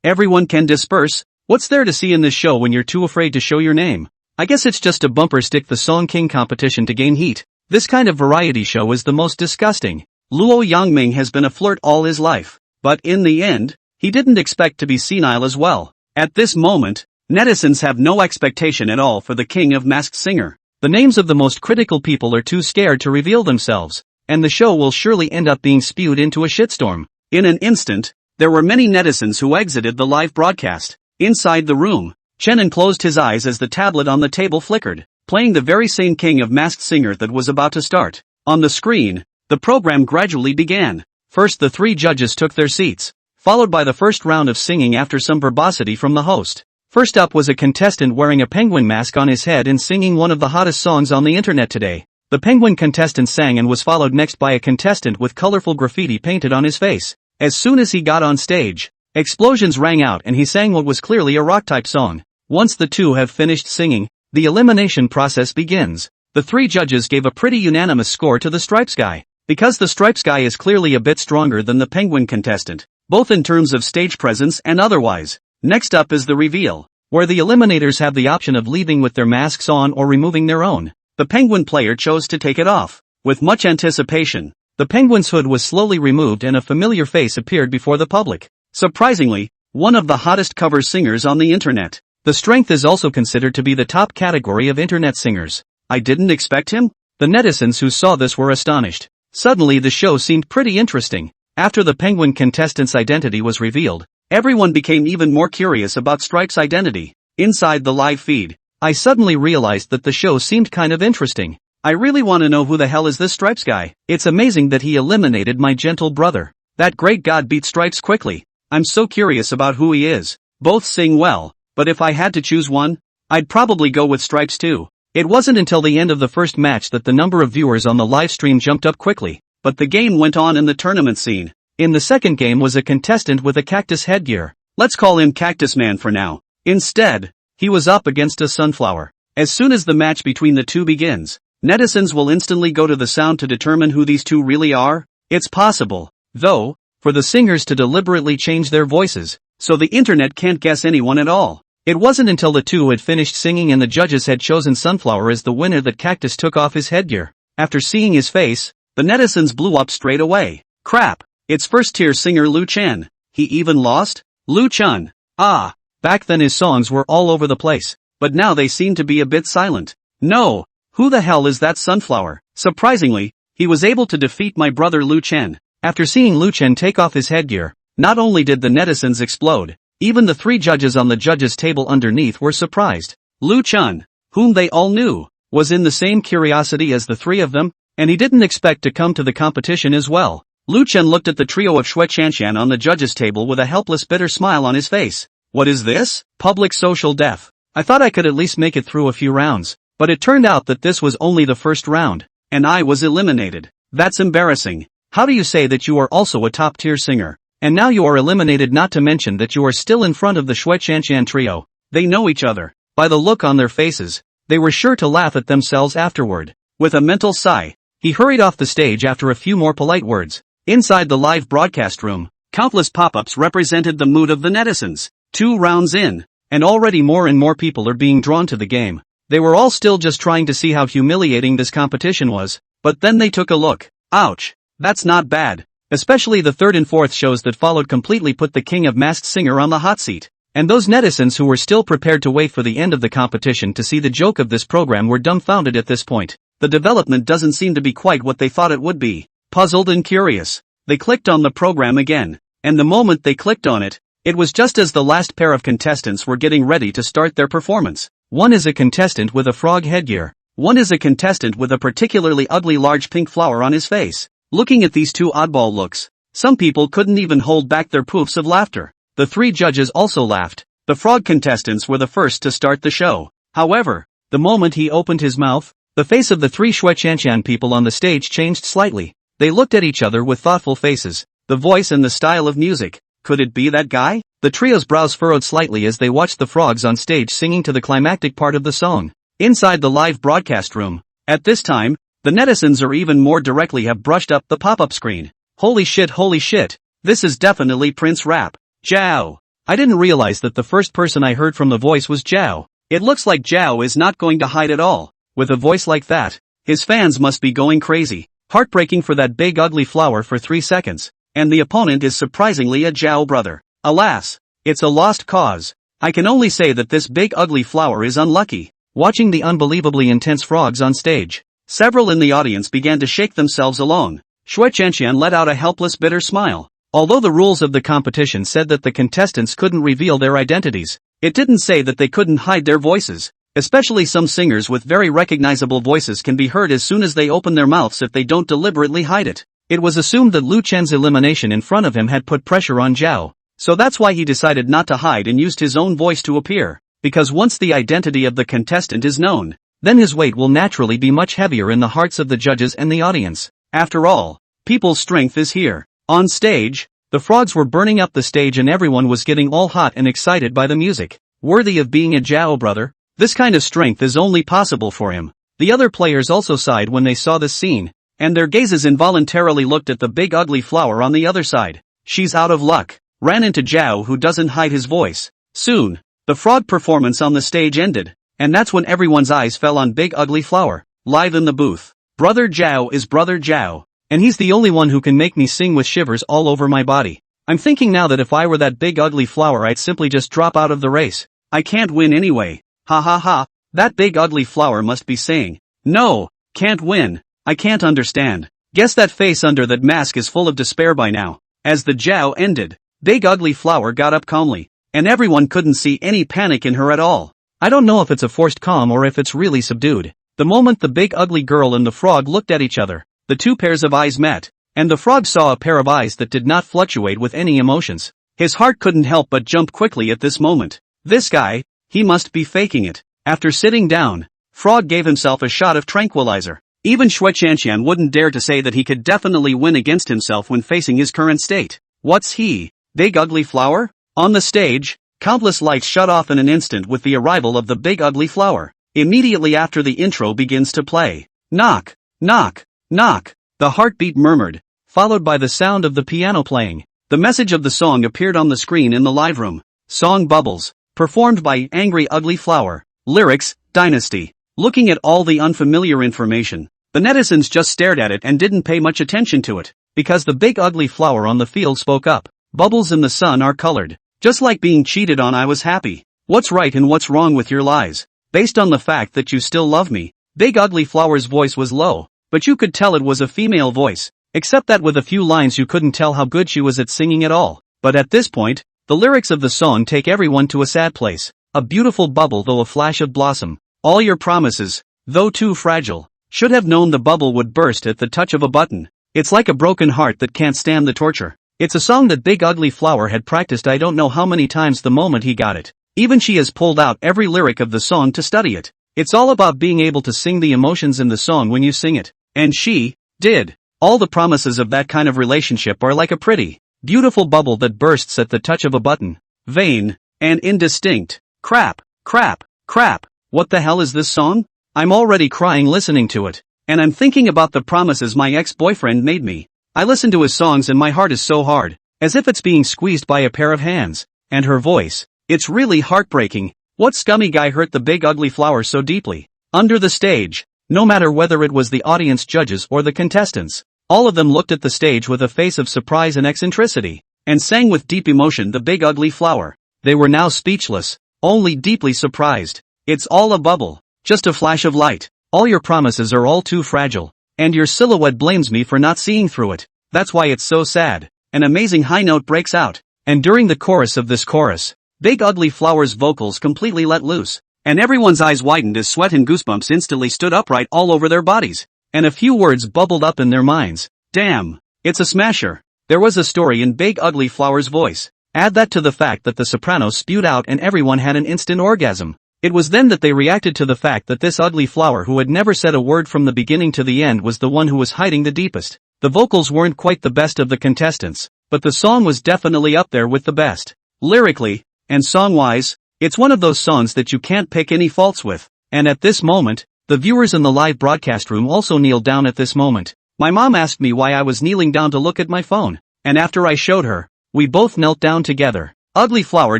everyone can disperse. What's there to see in this show when you're too afraid to show your name? I guess it's just to bumper stick the Song King competition to gain heat. This kind of variety show is the most disgusting. Luo Yangming has been a flirt all his life, but in the end, he didn't expect to be senile as well. At this moment, netizens have no expectation at all for the King of Masked Singer. The names of the most critical people are too scared to reveal themselves, and the show will surely end up being spewed into a shitstorm. In an instant, there were many netizens who exited the live broadcast. Inside the room, Chen closed his eyes as the tablet on the table flickered, playing the very same King of Masked Singer that was about to start. On the screen, the program gradually began. First the three judges took their seats, followed by the first round of singing after some verbosity from the host. First up was a contestant wearing a penguin mask on his head and singing one of the hottest songs on the internet today. The penguin contestant sang and was followed next by a contestant with colorful graffiti painted on his face. As soon as he got on stage, explosions rang out and he sang what was clearly a rock-type song. Once the two have finished singing, the elimination process begins. The three judges gave a pretty unanimous score to the Stripes guy, because the Stripes guy is clearly a bit stronger than the penguin contestant, both in terms of stage presence and otherwise. Next up is the reveal, where the eliminators have the option of leaving with their masks on or removing their own. The penguin player chose to take it off. With much anticipation, the penguin's hood was slowly removed and a familiar face appeared before the public. Surprisingly, one of the hottest cover singers on the internet. The strength is also considered to be the top category of internet singers. I didn't expect him? The netizens who saw this were astonished. Suddenly the show seemed pretty interesting. After the penguin contestant's identity was revealed, everyone became even more curious about Stripes' identity. Inside the live feed, I suddenly realized that the show seemed kind of interesting. I really want to know who the hell is this Stripes guy. It's amazing that he eliminated my gentle brother. That great god beat Stripes quickly. I'm so curious about who he is. Both sing well, but if I had to choose one, I'd probably go with Stripes too. It wasn't until the end of the first match that the number of viewers on the live stream jumped up quickly, but the game went on in the tournament scene. In the second game was a contestant with a cactus headgear. Let's call him Cactus Man for now. Instead, he was up against a sunflower. As soon as the match between the two begins, netizens will instantly go to the sound to determine who these two really are. It's possible, though, for the singers to deliberately change their voices, so the internet can't guess anyone at all. It wasn't until the two had finished singing and the judges had chosen Sunflower as the winner that Cactus took off his headgear. After seeing his face, the netizens blew up straight away. Crap, it's first-tier singer Lu Chen. He even lost? Lu Chen. Ah, back then his songs were all over the place, but now they seem to be a bit silent. No, who the hell is that Sunflower? Surprisingly, he was able to defeat my brother Lu Chen. After seeing Lu Chen take off his headgear, not only did the netizens explode, even the three judges on the judges' table underneath were surprised. Lu Chen, whom they all knew, was in the same curiosity as the three of them, and he didn't expect to come to the competition as well. Lu Chen looked at the trio of Shui Chanshan on the judges' table with a helpless bitter smile on his face. What is this? Public social death. I thought I could at least make it through a few rounds, but it turned out that this was only the first round, and I was eliminated. That's embarrassing. How do you say that you are also a top-tier singer? And now you are eliminated, not to mention that you are still in front of the Shui Chanshan trio. They know each other. By the look on their faces, they were sure to laugh at themselves afterward. With a mental sigh, he hurried off the stage after a few more polite words. Inside the live broadcast room, countless pop-ups represented the mood of the netizens. 2 rounds in, and already more and more people are being drawn to the game. They were all still just trying to see how humiliating this competition was, but then they took a look. Ouch, that's not bad. Especially the third and fourth shows that followed completely put the King of Masked Singer on the hot seat. And those netizens who were still prepared to wait for the end of the competition to see the joke of this program were dumbfounded at this point. The development doesn't seem to be quite what they thought it would be. Puzzled and curious, they clicked on the program again, and the moment they clicked on it, it was just as the last pair of contestants were getting ready to start their performance. One is a contestant with a frog headgear. One is a contestant with a particularly ugly large pink flower on his face. Looking at these two oddball looks, some people couldn't even hold back their poofs of laughter. The three judges also laughed. The frog contestants were the first to start the show. However, the moment he opened his mouth, the face of the three Shui Chanshan people on the stage changed slightly. They looked at each other with thoughtful faces. The voice and the style of music. Could it be that guy? The trio's brows furrowed slightly as they watched the frogs on stage singing to the climactic part of the song. Inside the live broadcast room, at this time, the netizens or even more directly have brushed up the pop-up screen. Holy shit, this is definitely Prince Rap. Zhao. I didn't realize that the first person I heard from the voice was Zhao. It looks like Zhao is not going to hide at all. With a voice like that, his fans must be going crazy. Heartbreaking for that big ugly flower for 3 seconds. And the opponent is surprisingly a Zhao brother. Alas, it's a lost cause. I can only say that this big ugly flower is unlucky. Watching the unbelievably intense frogs on stage, several in the audience began to shake themselves along. Shui Chanshan let out a helpless bitter smile. Although the rules of the competition said that the contestants couldn't reveal their identities, it didn't say that they couldn't hide their voices. Especially some singers with very recognizable voices can be heard as soon as they open their mouths if they don't deliberately hide it. It was assumed that Lu Chen's elimination in front of him had put pressure on Zhao, so that's why he decided not to hide and used his own voice to appear. Because once the identity of the contestant is known, then his weight will naturally be much heavier in the hearts of the judges and the audience. After all, people's strength is here. On stage, the frogs were burning up the stage and everyone was getting all hot and excited by the music. Worthy of being a Zhao brother? This kind of strength is only possible for him. The other players also sighed when they saw this scene, and their gazes involuntarily looked at the big ugly flower on the other side. She's out of luck. Ran into Zhao, who doesn't hide his voice. Soon, the frog performance on the stage ended, and that's when everyone's eyes fell on Big Ugly Flower, live in the booth. Brother Zhao is Brother Zhao, and he's the only one who can make me sing with shivers all over my body. I'm thinking now that if I were that Big Ugly Flower I'd simply just drop out of the race. I can't win anyway. Ha ha ha, that Big Ugly Flower must be saying, no, can't win. I can't understand. Guess that face under that mask is full of despair by now. As the Zhao ended, Big Ugly Flower got up calmly, and everyone couldn't see any panic in her at all. I don't know if it's a forced calm or if it's really subdued. The moment the big ugly girl and the frog looked at each other, the two pairs of eyes met, and the frog saw a pair of eyes that did not fluctuate with any emotions. His heart couldn't help but jump quickly at this moment. This guy, he must be faking it. After sitting down, Frog gave himself a shot of tranquilizer. Even Shui Chanshan wouldn't dare to say that he could definitely win against himself when facing his current state. What's he? Big Ugly Flower? On the stage, countless lights shut off in an instant with the arrival of the Big Ugly Flower. Immediately after the intro begins to play. Knock, knock, knock. The heartbeat murmured, followed by the sound of the piano playing. The message of the song appeared on the screen in the live room. Song Bubbles. Performed by Angry Ugly Flower. Lyrics, Dynasty. Looking at all the unfamiliar information, the netizens just stared at it and didn't pay much attention to it, because the Big Ugly Flower on the field spoke up. Bubbles in the sun are colored. Just like being cheated on, I was happy. What's right and what's wrong with your lies? Based on the fact that you still love me. Big Ugly Flower's voice was low, but you could tell it was a female voice, except that with a few lines you couldn't tell how good she was at singing at all. But at this point, the lyrics of the song take everyone to a sad place. A beautiful bubble, though a flash of blossom. All your promises, though too fragile, should have known the bubble would burst at the touch of a button. It's like a broken heart that can't stand the torture. It's a song that Big Ugly Flower had practiced I don't know how many times the moment he got it. Even she has pulled out every lyric of the song to study it. It's all about being able to sing the emotions in the song when you sing it. And she did. All the promises of that kind of relationship are like a pretty, beautiful bubble that bursts at the touch of a button. Vain and indistinct. Crap, crap, crap. What the hell is this song? I'm already crying listening to it. And I'm thinking about the promises my ex-boyfriend made me. I listen to his songs and my heart is so hard, as if it's being squeezed by a pair of hands. And her voice, it's really heartbreaking. What scummy guy hurt the Big Ugly Flower so deeply? Under the stage, no matter whether it was the audience judges or the contestants, all of them looked at the stage with a face of surprise and eccentricity, and sang with deep emotion the Big Ugly Flower. They were now speechless, only deeply surprised. It's all a bubble, just a flash of light. All your promises are all too fragile, and your silhouette blames me for not seeing through it. That's why it's so sad. An amazing high note breaks out, and during the chorus of this chorus, Big Ugly Flower's vocals completely let loose, and everyone's eyes widened as sweat and goosebumps instantly stood upright all over their bodies, and a few words bubbled up in their minds. Damn, it's a smasher. There was a story in Big Ugly Flower's voice. Add that to the fact that the soprano spewed out and everyone had an instant orgasm. It was then that they reacted to the fact that this ugly flower who had never said a word from the beginning to the end was the one who was hiding the deepest. The vocals weren't quite the best of the contestants, but the song was definitely up there with the best. Lyrically, and song-wise, it's one of those songs that you can't pick any faults with. And at this moment, the viewers in the live broadcast room also kneeled down at this moment. My mom asked me why I was kneeling down to look at my phone, and after I showed her, we both knelt down together. Ugly Flower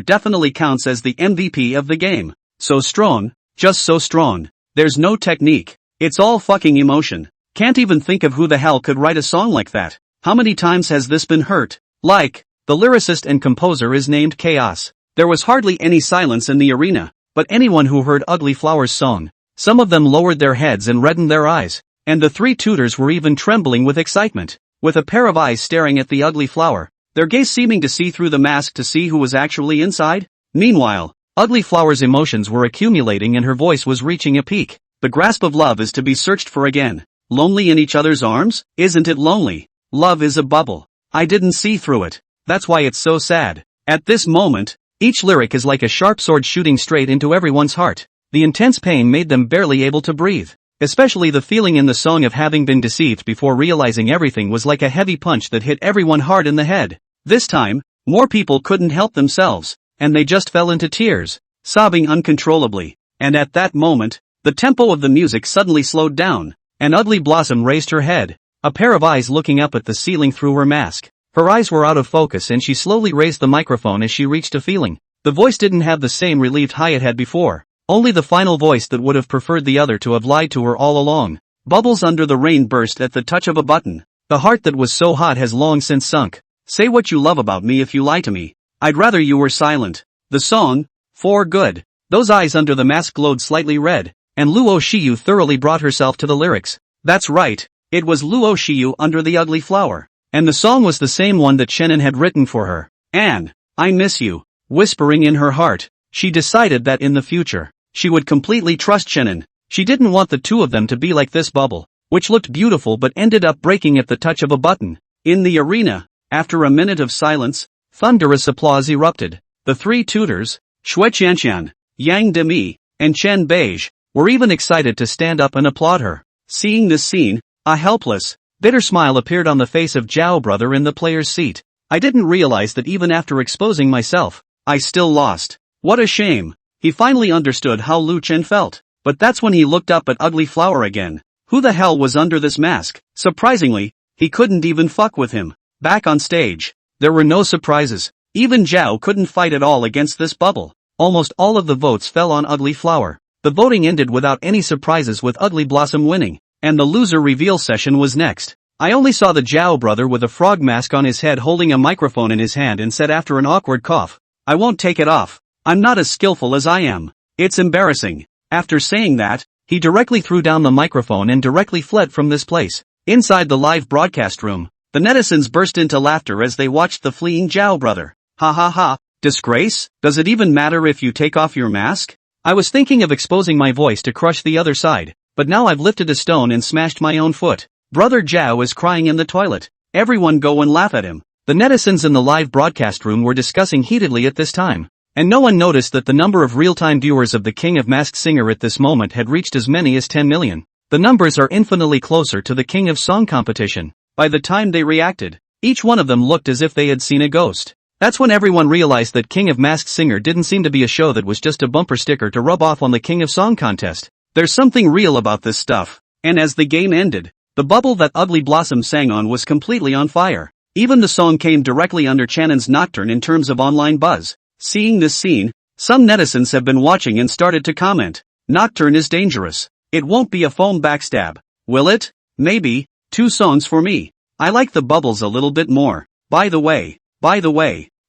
definitely counts as the MVP of the game. So strong, just so strong. There's no technique. It's all fucking emotion. Can't even think of who the hell could write a song like that. How many times has this been heard? Like, the lyricist and composer is named Chaos. There was hardly any silence in the arena, but anyone who heard Ugly Flower's song, some of them lowered their heads and reddened their eyes, and the three tutors were even trembling with excitement. With a pair of eyes staring at the Ugly Flower, their gaze seeming to see through the mask to see who was actually inside. Meanwhile, Ugly Flower's emotions were accumulating and her voice was reaching a peak. The grasp of love is to be searched for again. Lonely in each other's arms? Isn't it lonely? Love is a bubble. I didn't see through it. That's why it's so sad. At this moment, each lyric is like a sharp sword shooting straight into everyone's heart. The intense pain made them barely able to breathe. Especially the feeling in the song of having been deceived before realizing everything was like a heavy punch that hit everyone hard in the head. This time, more people couldn't help themselves, and they just fell into tears, sobbing uncontrollably. And at that moment, the tempo of the music suddenly slowed down, and Ugly Blossom raised her head, a pair of eyes looking up at the ceiling through her mask. Her eyes were out of focus and she slowly raised the microphone as she reached a feeling. The voice didn't have the same relieved high it had before. Only the final voice that would have preferred the other to have lied to her all along. Bubbles under the rain burst at the touch of a button. The heart that was so hot has long since sunk. Say what you love about me if you lie to me. I'd rather you were silent. The song, For Good. Those eyes under the mask glowed slightly red, and Luo Shiyu thoroughly brought herself to the lyrics. That's right, it was Luo Shiyu under the Ugly Flower. And the song was the same one that Chenin had written for her. Anne, I miss you. Whispering in her heart, she decided that in the future, she would completely trust Chenin. She didn't want the two of them to be like this bubble, which looked beautiful but ended up breaking at the touch of a button. In the arena, after a minute of silence, thunderous applause erupted. The three tutors, Shui Qianqian, Yang Demi, and Chen Beige, were even excited to stand up and applaud her. Seeing this scene, a helpless, bitter smile appeared on the face of Zhao Brother in the player's seat. I didn't realize that even after exposing myself, I still lost. What a shame. He finally understood how Lu Chen felt. But that's when he looked up at Ugly Flower again. Who the hell was under this mask? Surprisingly, he couldn't even fuck with him. Back on stage, there were no surprises. Even Zhao couldn't fight at all against this bubble. Almost all of the votes fell on Ugly Flower. The voting ended without any surprises with Ugly Blossom winning. And the loser reveal session was next. I only saw the Zhao brother with a frog mask on his head holding a microphone in his hand and said after an awkward cough, I won't take it off. I'm not as skillful as I am. It's embarrassing. After saying that, he directly threw down the microphone and directly fled from this place. Inside the live broadcast room, the netizens burst into laughter as they watched the fleeing Zhao brother. Ha ha ha, disgrace? Does it even matter if you take off your mask? I was thinking of exposing my voice to crush the other side, but now I've lifted a stone and smashed my own foot. Brother Zhao is crying in the toilet. Everyone go and laugh at him. The netizens in the live broadcast room were discussing heatedly at this time. And no one noticed that the number of real-time viewers of the King of Masked Singer at this moment had reached as many as 10 million. The numbers are infinitely closer to the King of Song competition. By the time they reacted, each one of them looked as if they had seen a ghost. That's when everyone realized that King of Masked Singer didn't seem to be a show that was just a bumper sticker to rub off on the King of Song contest. There's something real about this stuff. And as the game ended, the bubble that Ugly Blossom sang on was completely on fire. Even the song came directly under Chanin's Nocturne in terms of online buzz. Seeing this scene, some netizens have been watching and started to comment. Nocturne is dangerous. It won't be a foam backstab, will it? Maybe. 2 songs for me. I like the bubbles a little bit more. By the way,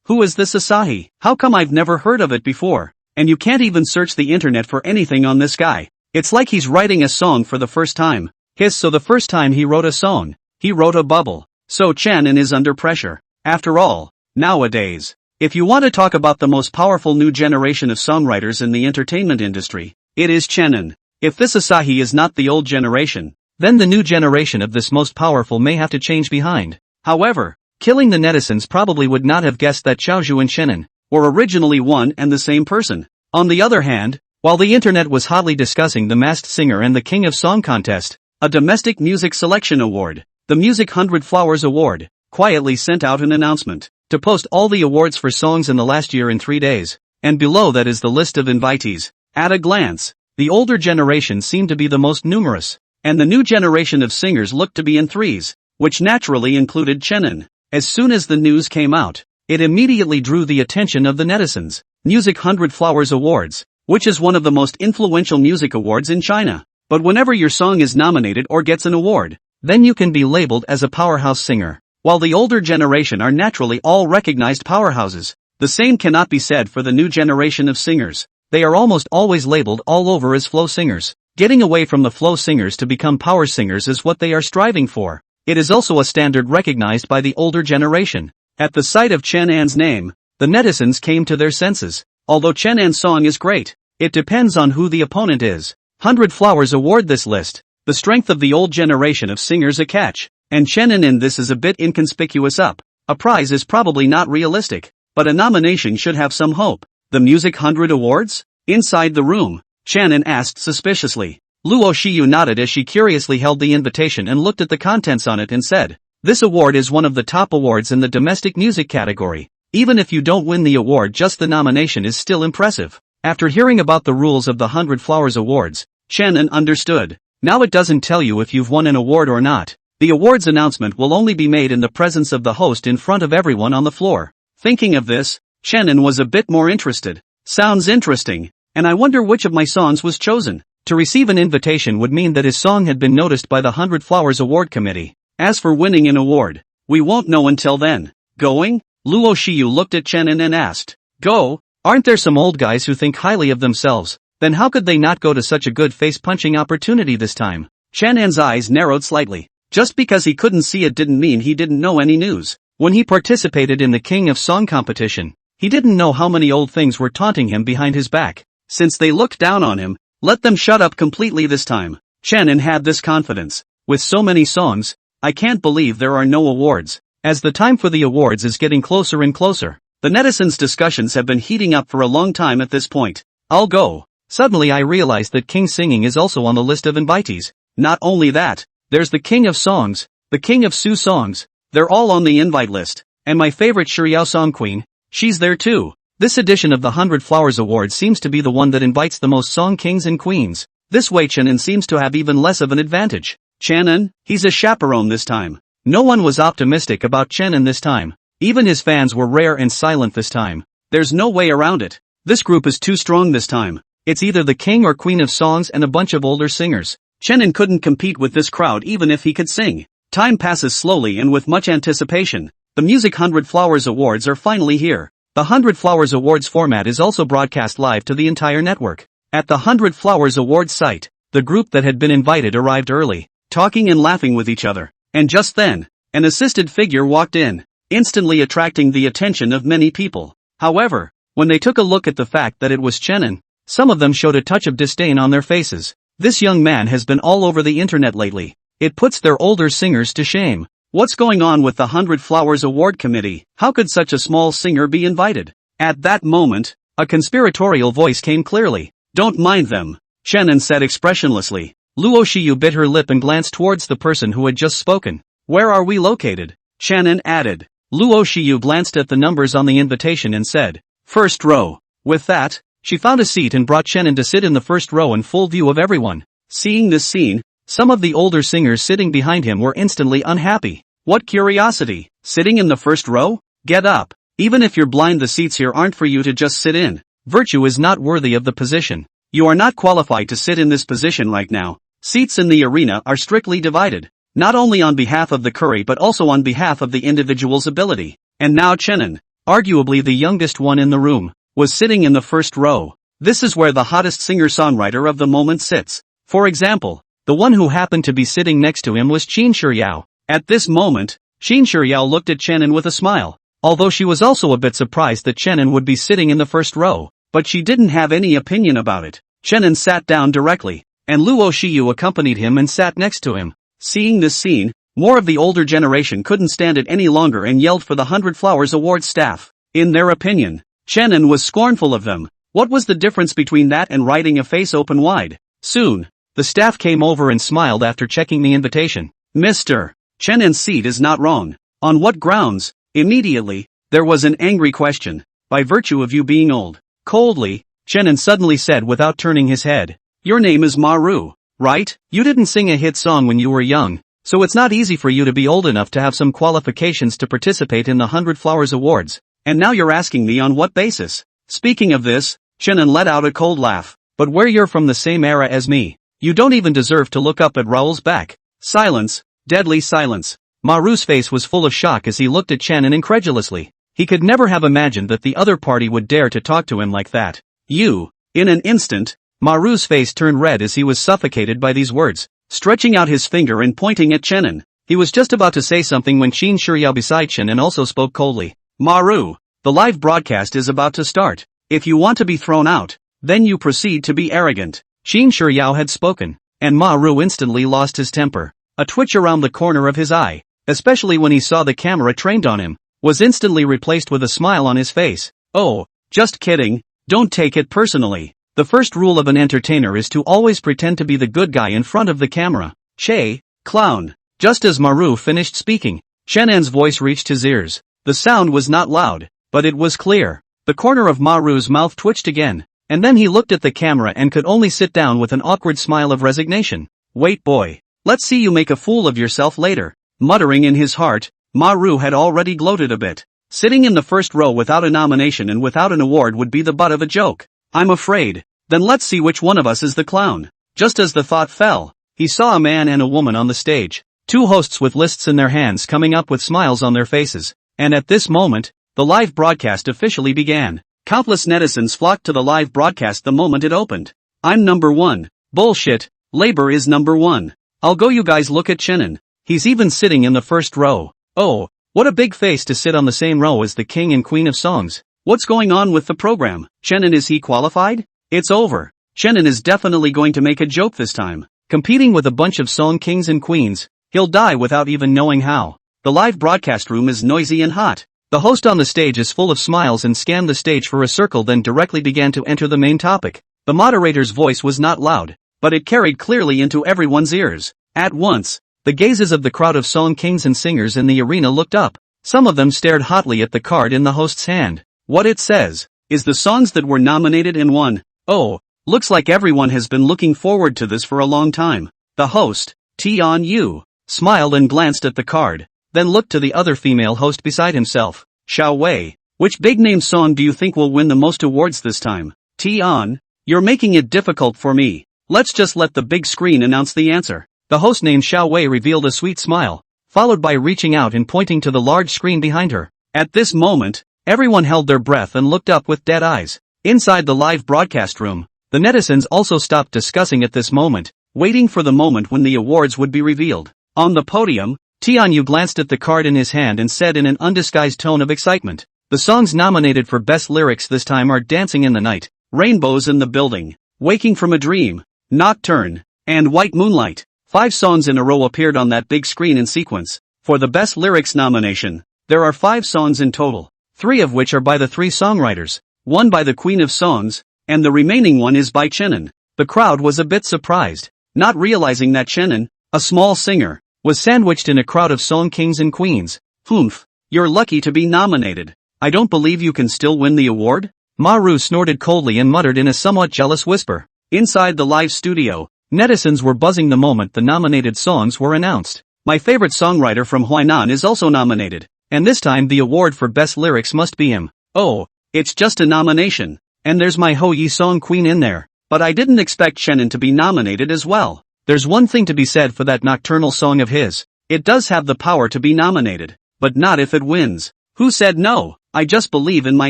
who is this Asahi? How come I've never heard of it before? And you can't even search the internet for anything on this guy. It's like he's writing a song for the first time. So the first time he wrote a song, he wrote a bubble. So Chanin is under pressure. After all, nowadays, if you want to talk about the most powerful new generation of songwriters in the entertainment industry, it is Chenin. If this Asahi is not the old generation, then the new generation of this most powerful may have to change behind. However, killing the netizens probably would not have guessed that Xiaozhu and Chenin were originally one and the same person. On the other hand, while the internet was hotly discussing the Masked Singer and the King of Song contest, a domestic music selection award, the Music 100 Flowers Award, quietly sent out an announcement to post all the awards for songs in the last year in 3 days, and below that is the list of invitees. At a glance, the older generation seemed to be the most numerous, and the new generation of singers looked to be in threes, which naturally included Chenin. As soon as the news came out, it immediately drew the attention of the netizens. Music 100 Flowers Awards, which is one of the most influential music awards in China. But whenever your song is nominated or gets an award, then you can be labeled as a powerhouse singer. While the older generation are naturally all recognized powerhouses, the same cannot be said for the new generation of singers. They are almost always labeled all over as flow singers. Getting away from the flow singers to become power singers is what they are striving for. It is also a standard recognized by the older generation. At the sight of Chen An's name, the netizens came to their senses. Although Chen An's song is great, it depends on who the opponent is. 100 Flowers award this list the strength of the old generation of singers a catch, and Chen An in this is a bit inconspicuous up. A prize is probably not realistic, but a nomination should have some hope. The Music 100 Awards? Inside the room, Chen An asked suspiciously. Luo Shiyu nodded as she curiously held the invitation and looked at the contents on it and said, "This award is one of the top awards in the domestic music category. Even if you don't win the award, just the nomination is still impressive." After hearing about the rules of the 100 Flowers Awards, Chen An understood. Now it doesn't tell you if you've won an award or not. The awards announcement will only be made in the presence of the host in front of everyone on the floor. Thinking of this, Chen An was a bit more interested. Sounds interesting, and I wonder which of my songs was chosen. To receive an invitation would mean that his song had been noticed by the 100 Flowers Award Committee. As for winning an award, we won't know until then. Going? Luo Shiyu looked at Chen An and asked. Go? Aren't there some old guys who think highly of themselves? Then how could they not go to such a good face-punching opportunity this time? Chen An's eyes narrowed slightly. Just because he couldn't see it didn't mean he didn't know any news. When he participated in the King of Song competition, he didn't know how many old things were taunting him behind his back. Since they looked down on him, let them shut up completely this time. Chen An had this confidence. With so many songs, I can't believe there are no awards. As the time for the awards is getting closer and closer, the netizens' discussions have been heating up for a long time at this point. I'll go. Suddenly I realized that King Singing is also on the list of invitees. Not only that, there's the King of Songs, the King of Su Songs, they're all on the invite list, and my favorite Shiryao Song Queen, she's there too. This edition of the 100 Flowers Award seems to be the one that invites the most song kings and queens. This way Chen An seems to have even less of an advantage. Chen An, he's a chaperone this time. No one was optimistic about Chen An this time. Even his fans were rare and silent this time. There's no way around it. This group is too strong this time. It's either the king or queen of songs and a bunch of older singers. Chen An couldn't compete with this crowd even if he could sing. Time passes slowly and with much anticipation. The Music 100 Flowers Awards are finally here. The 100 Flowers Awards format is also broadcast live to the entire network. At the 100 Flowers Awards site, the group that had been invited arrived early, talking and laughing with each other. And just then, an assisted figure walked in, instantly attracting the attention of many people. However, when they took a look at the fact that it was Chen An, some of them showed a touch of disdain on their faces. This young man has been all over the internet lately. It puts their older singers to shame. What's going on with the 100 Flowers Award Committee? How could such a small singer be invited? At that moment, a conspiratorial voice came clearly. Don't mind them, Chen An said expressionlessly. Luo Shiyu bit her lip and glanced towards the person who had just spoken. Where are we located? Chen An added. Luo Shiyu glanced at the numbers on the invitation and said, first row. With that, she found a seat and brought Chen An to sit in the first row in full view of everyone. Seeing this scene, some of the older singers sitting behind him were instantly unhappy. What curiosity! Sitting in the first row? Get up! Even if you're blind, the seats here aren't for you to just sit in. Virtue is not worthy of the position. You are not qualified to sit in this position right now. Seats in the arena are strictly divided, not only on behalf of the curry but also on behalf of the individual's ability. And now Chen An, arguably the youngest one in the room, was sitting in the first row. This is where the hottest singer-songwriter of the moment sits. For example, the one who happened to be sitting next to him was Qin Shiryao. At this moment, Qin Shiryao looked at Chen An with a smile, although she was also a bit surprised that Chen An would be sitting in the first row, but she didn't have any opinion about it. Chen An sat down directly, and Luo Shiyu accompanied him and sat next to him. Seeing this scene, more of the older generation couldn't stand it any longer and yelled for the 100 Flowers Award staff. In their opinion, Chen An was scornful of them. What was the difference between that and riding a face open wide? Soon, the staff came over and smiled after checking the invitation. Mr. Chen An's seat is not wrong. On what grounds? Immediately, there was an angry question. By virtue of you being old. Coldly, Chen An suddenly said without turning his head. Your name is Maru, right? You didn't sing a hit song when you were young, so it's not easy for you to be old enough to have some qualifications to participate in the 100 Flowers Awards. And now you're asking me on what basis? Speaking of this, Chen An let out a cold laugh. But where you're from the same era as me, you don't even deserve to look up at Raoul's back. Silence, deadly silence. Maru's face was full of shock as he looked at Chen An incredulously. He could never have imagined that the other party would dare to talk to him like that. You. In an instant, Maru's face turned red as he was suffocated by these words. Stretching out his finger and pointing at Chen An, He was just about to say something when Qin Shiryao beside Chen also spoke coldly. Maru, the live broadcast is about to start. If you want to be thrown out, then you proceed to be arrogant. Qin Shiryao had spoken, and Maru instantly lost his temper. A twitch around the corner of his eye, especially when he saw the camera trained on him, was instantly replaced with a smile on his face. Oh, just kidding, don't take it personally. The first rule of an entertainer is to always pretend to be the good guy in front of the camera. Che, clown. Just as Maru finished speaking, Chenan's voice reached his ears. The sound was not loud, but it was clear. The corner of Maru's mouth twitched again, and then he looked at the camera and could only sit down with an awkward smile of resignation. Wait boy, let's see you make a fool of yourself later. Muttering in his heart, Maru had already gloated a bit. Sitting in the first row without a nomination and without an award would be the butt of a joke. I'm afraid. Then let's see which one of us is the clown. Just as the thought fell, he saw a man and a woman on the stage. Two hosts with lists in their hands coming up with smiles on their faces. And at this moment, the live broadcast officially began. Countless netizens flocked to the live broadcast the moment it opened. I'm number one. Bullshit. Labor is number one. I'll go, you guys look at Chenin. He's even sitting in the first row. Oh, what a big face to sit on the same row as the king and queen of songs. What's going on with the program? Chenin, is he qualified? It's over. Chenin is definitely going to make a joke this time. Competing with a bunch of song kings and queens, he'll die without even knowing how. The live broadcast room is noisy and hot. The host on the stage is full of smiles and scanned the stage for a circle, then directly began to enter the main topic. The moderator's voice was not loud, but it carried clearly into everyone's ears. At once, the gazes of the crowd of song kings and singers in the arena looked up. Some of them stared hotly at the card in the host's hand. What it says is the songs that were nominated and won. Oh, looks like everyone has been looking forward to this for a long time. The host, Tian Yu, smiled and glanced at the card, then looked to the other female host beside himself. Xiao Wei, which big-name song do you think will win the most awards this time? Tian, you're making it difficult for me. Let's just let the big screen announce the answer. The host named Xiao Wei revealed a sweet smile, followed by reaching out and pointing to the large screen behind her. At this moment, everyone held their breath and looked up with dead eyes. Inside the live broadcast room, the netizens also stopped discussing at this moment, waiting for the moment when the awards would be revealed. On the podium, Tianyu glanced at the card in his hand and said in an undisguised tone of excitement, the songs nominated for best lyrics this time are Dancing in the Night, Rainbows in the Building, Waking from a Dream, Nocturne, and White Moonlight. 5 songs in a row appeared on that big screen in sequence. For the best lyrics nomination, there are 5 songs in total, 3 of which are by the 3 songwriters, 1 by the Queen of Songs, and the remaining one is by Chenin. The crowd was a bit surprised, not realizing that Chenin, a small singer, was sandwiched in a crowd of song kings and queens. Humph, you're lucky to be nominated. I don't believe you can still win the award? Maru snorted coldly and muttered in a somewhat jealous whisper. Inside the live studio, netizens were buzzing the moment the nominated songs were announced. My favorite songwriter from Huainan is also nominated, and this time the award for best lyrics must be him. Oh, it's just a nomination, and there's my Ho Yi song queen in there, but I didn't expect Chenin to be nominated as well. There's one thing to be said for that nocturnal song of his. It does have the power to be nominated, but not if it wins. Who said no? I just believe in my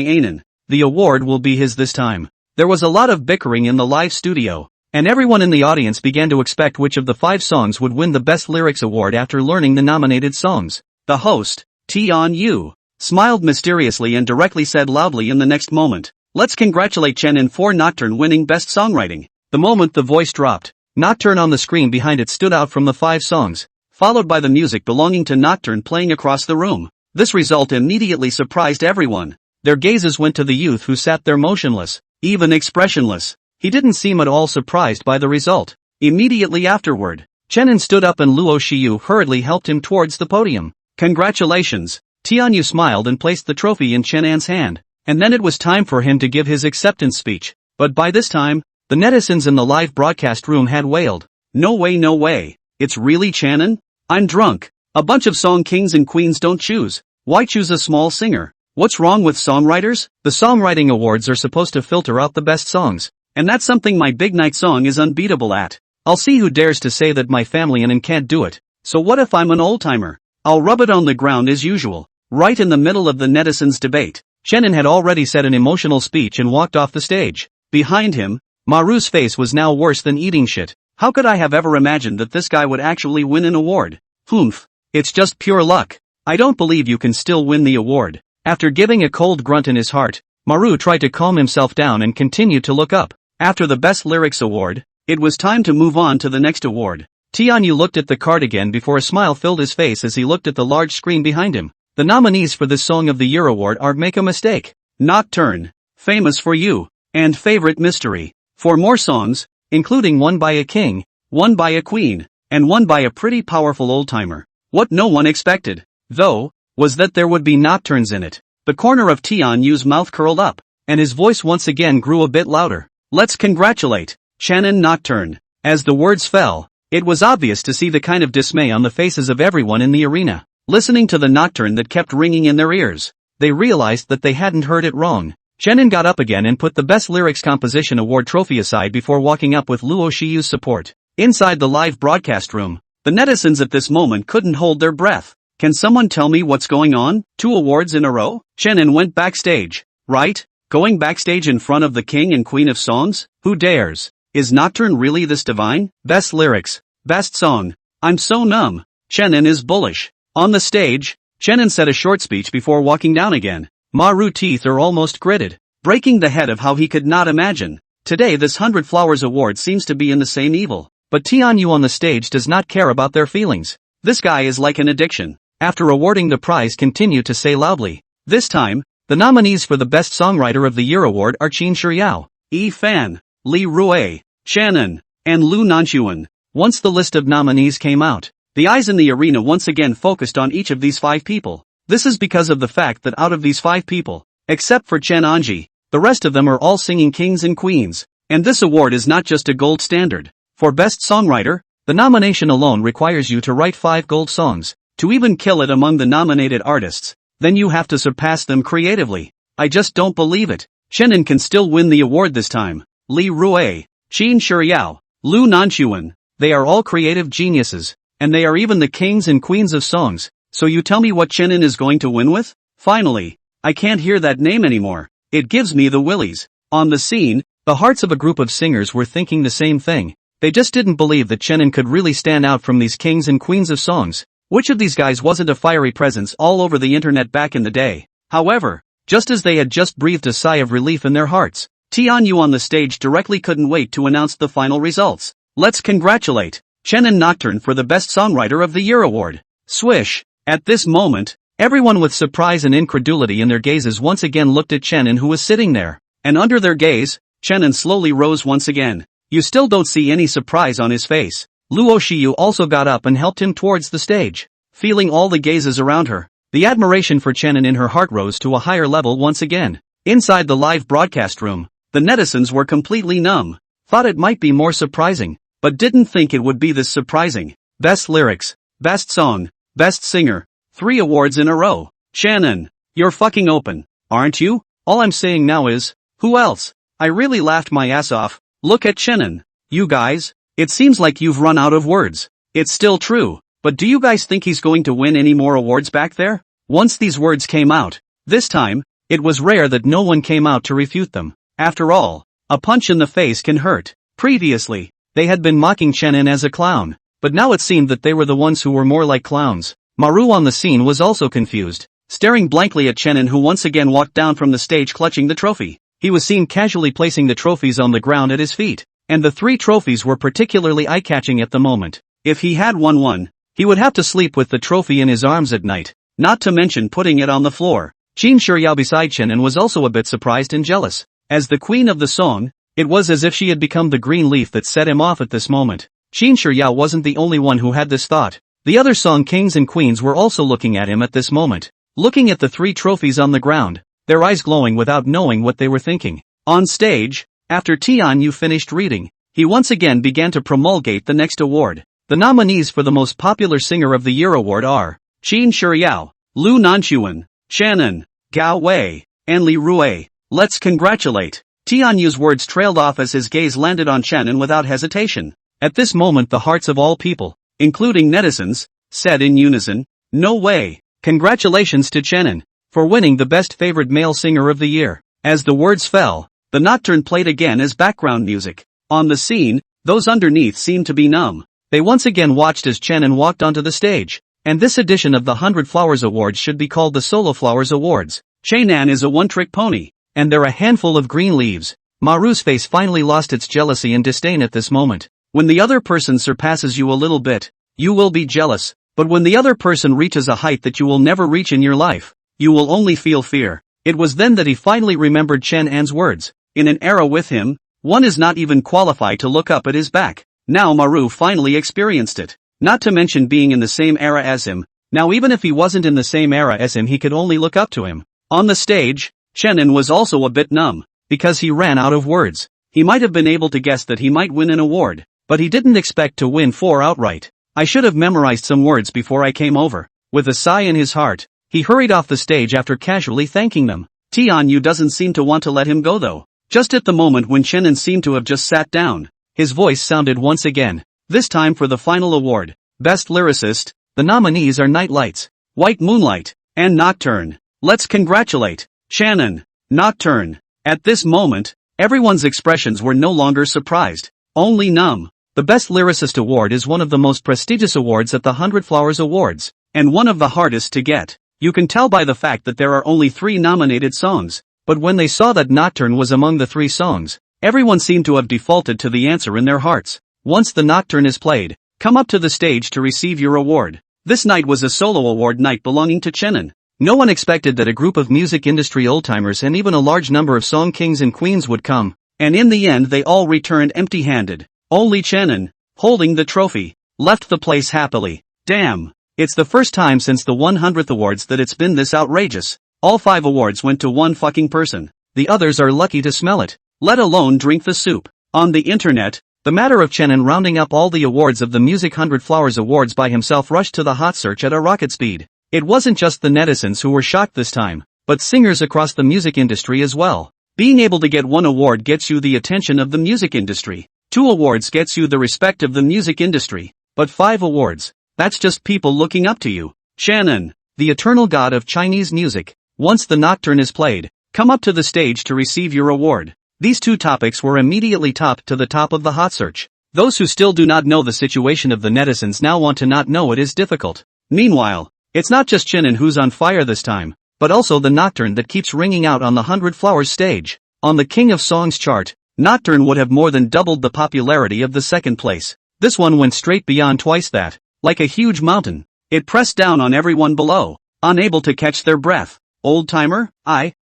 Anin. The award will be his this time. There was a lot of bickering in the live studio, and everyone in the audience began to expect which of the 5 songs would win the Best Lyrics Award after learning the nominated songs. The host, Tian Yu, smiled mysteriously and directly said loudly in the next moment, let's congratulate Chenin for Nocturne winning Best Songwriting. The moment the voice dropped, Nocturne on the screen behind it stood out from the 5 songs, followed by the music belonging to Nocturne playing across the room. This result immediately surprised everyone. Their gazes went to the youth who sat there motionless, even expressionless. He didn't seem at all surprised by the result. Immediately afterward, Chenin stood up and Luo Shiyu hurriedly helped him towards the podium. Congratulations. Tianyu smiled and placed the trophy in Chenan's hand, and then it was time for him to give his acceptance speech. But by this time, the netizens in the live broadcast room had wailed, no way, no way. It's really Chenin? I'm drunk. A bunch of song kings and queens don't choose. Why choose a small singer? What's wrong with songwriters? The songwriting awards are supposed to filter out the best songs, and that's something my Big Night song is unbeatable at. I'll see who dares to say that my family and can't do it. So what if I'm an old-timer? I'll rub it on the ground as usual. Right in the middle of the netizens' debate, Chenin had already said an emotional speech and walked off the stage. Behind him, Maru's face was now worse than eating shit. How could I have ever imagined that this guy would actually win an award? Humph. It's just pure luck. I don't believe you can still win the award. After giving a cold grunt in his heart, Maru tried to calm himself down and continued to look up. After the Best Lyrics Award, it was time to move on to the next award. Tianyu looked at the card again before a smile filled his face as he looked at the large screen behind him. The nominees for this Song of the Year award are Make a Mistake, Nocturne, Famous for You, and Favorite Mystery. For more songs, including one by a king, one by a queen, and one by a pretty powerful old-timer. What no one expected, though, was that there would be nocturnes in it. The corner of Tianyu's mouth curled up, and his voice once again grew a bit louder. Let's congratulate Shannon Nocturne. As the words fell, it was obvious to see the kind of dismay on the faces of everyone in the arena. Listening to the nocturne that kept ringing in their ears, they realized that they hadn't heard it wrong. Shannon got up again and put the Best Lyrics Composition Award trophy aside before walking up with Luo Shiyu's support. Inside the live broadcast room, the netizens at this moment couldn't hold their breath. Can someone tell me what's going on? 2 awards in a row? Shannon went backstage, right? Going backstage in front of the king and queen of songs? Who dares? Is Nocturne really this divine? Best lyrics, best song. I'm so numb. Shannon is bullish. On the stage, Shannon said a short speech before walking down again. Maru's teeth are almost gritted, breaking the head of how he could not imagine. Today this 100 Flowers award seems to be in the same evil. But Tianyu on the stage does not care about their feelings. This guy is like an addiction. After awarding the prize, continue to say loudly. This time, the nominees for the Best Songwriter of the Year award are Qin Shiyao, Yi Fan, Li Rui, Shannon, and Lu Nanxuan. Once the list of nominees came out, the eyes in the arena once again focused on each of these 5 people. This is because of the fact that out of these 5 people, except for Chen Anji, the rest of them are all singing kings and queens. And this award is not just a gold standard. For Best Songwriter, the nomination alone requires you to write 5 gold songs. To even kill it among the nominated artists, then you have to surpass them creatively. I just don't believe it. Shannon can still win the award this time. Li Rui, Qin Shiyao, Lu Nanxuan, they are all creative geniuses, and they are even the kings and queens of songs. So you tell me what Shannon is going to win with? Finally, I can't hear that name anymore. It gives me the willies. On the scene, the hearts of a group of singers were thinking the same thing. They just didn't believe that Shannon could really stand out from these kings and queens of songs. Which of these guys wasn't a fiery presence all over the internet back in the day? However, just as they had just breathed a sigh of relief in their hearts, Tianyu on the stage directly couldn't wait to announce the final results. Let's congratulate Shannon Nocturne for the Best Songwriter of the Year award. Swish! At this moment, everyone with surprise and incredulity in their gazes once again looked at Shannon, who was sitting there. And under their gaze, Shannon slowly rose once again. You still don't see any surprise on his face. Luo Shiyu also got up and helped him towards the stage. Feeling all the gazes around her, the admiration for Shannon in her heart rose to a higher level once again. Inside the live broadcast room, the netizens were completely numb. Thought it might be more surprising, but didn't think it would be this surprising. Best lyrics, best song, best singer, 3 awards in a row. Shannon, you're fucking open, aren't you? All I'm saying now is, who else? I really laughed my ass off. Look at Shannon. You guys, it seems like you've run out of words. It's still true, but do you guys think he's going to win any more awards back there? Once these words came out, this time, it was rare that no one came out to refute them. After all, a punch in the face can hurt. Previously, they had been mocking Shannon as a clown, but now it seemed that they were the ones who were more like clowns. Maru on the scene was also confused, staring blankly at Shannon, who once again walked down from the stage clutching the trophy. He was seen casually placing the trophies on the ground at his feet, and the 3 trophies were particularly eye-catching at the moment. If he had won one, he would have to sleep with the trophy in his arms at night, not to mention putting it on the floor. Qin Shiyao beside Shannon was also a bit surprised and jealous. As the queen of the song, it was as if she had become the green leaf that set him off at this moment. Qin Shiyao wasn't the only one who had this thought. The other song kings and queens were also looking at him at this moment, looking at the 3 trophies on the ground, their eyes glowing without knowing what they were thinking. On stage, after Tianyu finished reading, he once again began to promulgate the next award. The nominees for the Most Popular Singer of the Year award are Qin Shiyao, Lu Nanxuan, Shannon, Gao Wei, and Li Rui. Let's congratulate. Tianyu's words trailed off as his gaze landed on Shannon without hesitation. At this moment the hearts of all people, including netizens, said in unison, no way. Congratulations to Shannon for winning the Best Favorite Male Singer of the Year. As the words fell, the nocturne played again as background music. On the scene, those underneath seemed to be numb. They once again watched as Shannon walked onto the stage. And this edition of the 100 Flowers Awards should be called the Solo Flowers Awards. Chenan is a one-trick pony, and they're a handful of green leaves. Maru's face finally lost its jealousy and disdain at this moment. When the other person surpasses you a little bit, you will be jealous, but when the other person reaches a height that you will never reach in your life, you will only feel fear. It was then that he finally remembered Chen An's words. In an era with him, one is not even qualified to look up at his back. Now Maru finally experienced it. Not to mention being in the same era as him. Now even if he wasn't in the same era as him, he could only look up to him. On the stage, Chen An was also a bit numb, because he ran out of words. He might have been able to guess that he might win an award, but he didn't expect to win 4 outright. I should have memorized some words before I came over. With a sigh in his heart, he hurried off the stage after casually thanking them. Tian Yu doesn't seem to want to let him go though. Just at the moment when Chen An seemed to have just sat down, his voice sounded once again. This time for the final award, Best Lyricist. The nominees are Night Lights, White Moonlight, and Nocturne. Let's congratulate Shannon. Nocturne. At this moment, everyone's expressions were no longer surprised, only numb. The Best Lyricist Award is one of the most prestigious awards at the 100 Flowers Awards, and one of the hardest to get. You can tell by the fact that there are only 3 nominated songs, but when they saw that Nocturne was among the 3 songs, everyone seemed to have defaulted to the answer in their hearts. Once the Nocturne is played, come up to the stage to receive your award. This night was a solo award night belonging to Chenan. No one expected that a group of music industry old-timers and even a large number of song kings and queens would come, and in the end they all returned empty-handed. Only Chenan, holding the trophy, left the place happily. Damn, it's the first time since the 100th awards that it's been this outrageous. All 5 awards went to one fucking person. The others are lucky to smell it, let alone drink the soup. On the internet, the matter of Chenan rounding up all the awards of the Music 100 Flowers Awards by himself rushed to the hot search at a rocket speed. It wasn't just the netizens who were shocked this time, but singers across the music industry as well. Being able to get 1 award gets you the attention of the music industry. 2 awards gets you the respect of the music industry. But 5 awards, that's just people looking up to you. Shannon, the eternal god of Chinese music. Once the Nocturne is played, come up to the stage to receive your award. These 2 topics were immediately topped to the top of the hot search. Those who still do not know the situation of the netizens now want to not know it is difficult. Meanwhile, it's not just Chenan who's on fire this time, but also the Nocturne that keeps ringing out on the 100 Flowers stage. On the King of Songs chart, Nocturne would have more than doubled the popularity of the 2nd place. This one went straight beyond twice that, like a huge mountain. It pressed down on everyone below, unable to catch their breath. Old-timer?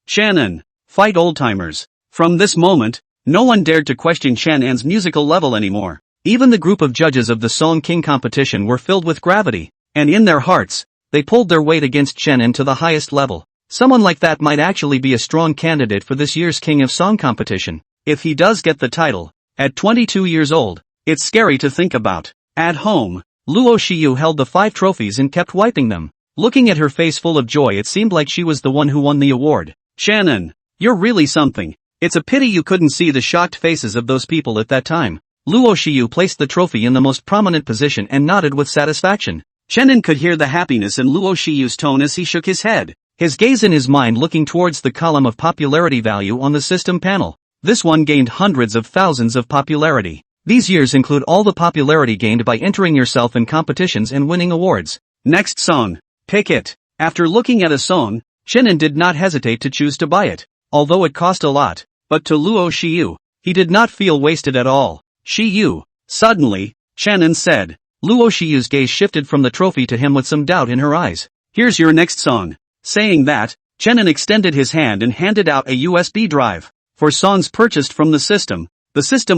Shannon. Fight old-timers. From this moment, no one dared to question Shannon's musical level anymore. Even the group of judges of the Song King competition were filled with gravity, and in their hearts, they pulled their weight against Shannon to the highest level. Someone like that might actually be a strong candidate for this year's King of Song competition, if he does get the title. At 22 years old, it's scary to think about. At home, Luo Shiyu held the 5 trophies and kept wiping them. Looking at her face full of joy, it seemed like she was the one who won the award. Shannon, you're really something. It's a pity you couldn't see the shocked faces of those people at that time. Luo Shiyu placed the trophy in the most prominent position and nodded with satisfaction. Shannon could hear the happiness in Luo Shiyu's tone as he shook his head, his gaze in his mind looking towards the column of popularity value on the system panel. This one gained hundreds of thousands of popularity. These years include all the popularity gained by entering yourself in competitions and winning awards. Next song. Pick it. After looking at a song, Shannon did not hesitate to choose to buy it, although it cost a lot. But to Luo Shiyu, he did not feel wasted at all. Shiyu. Suddenly, Shannon said. Luo Shiyu's gaze shifted from the trophy to him with some doubt in her eyes. Here's your next song. Saying that, Shannon extended his hand and handed out a USB drive. For songs purchased from the system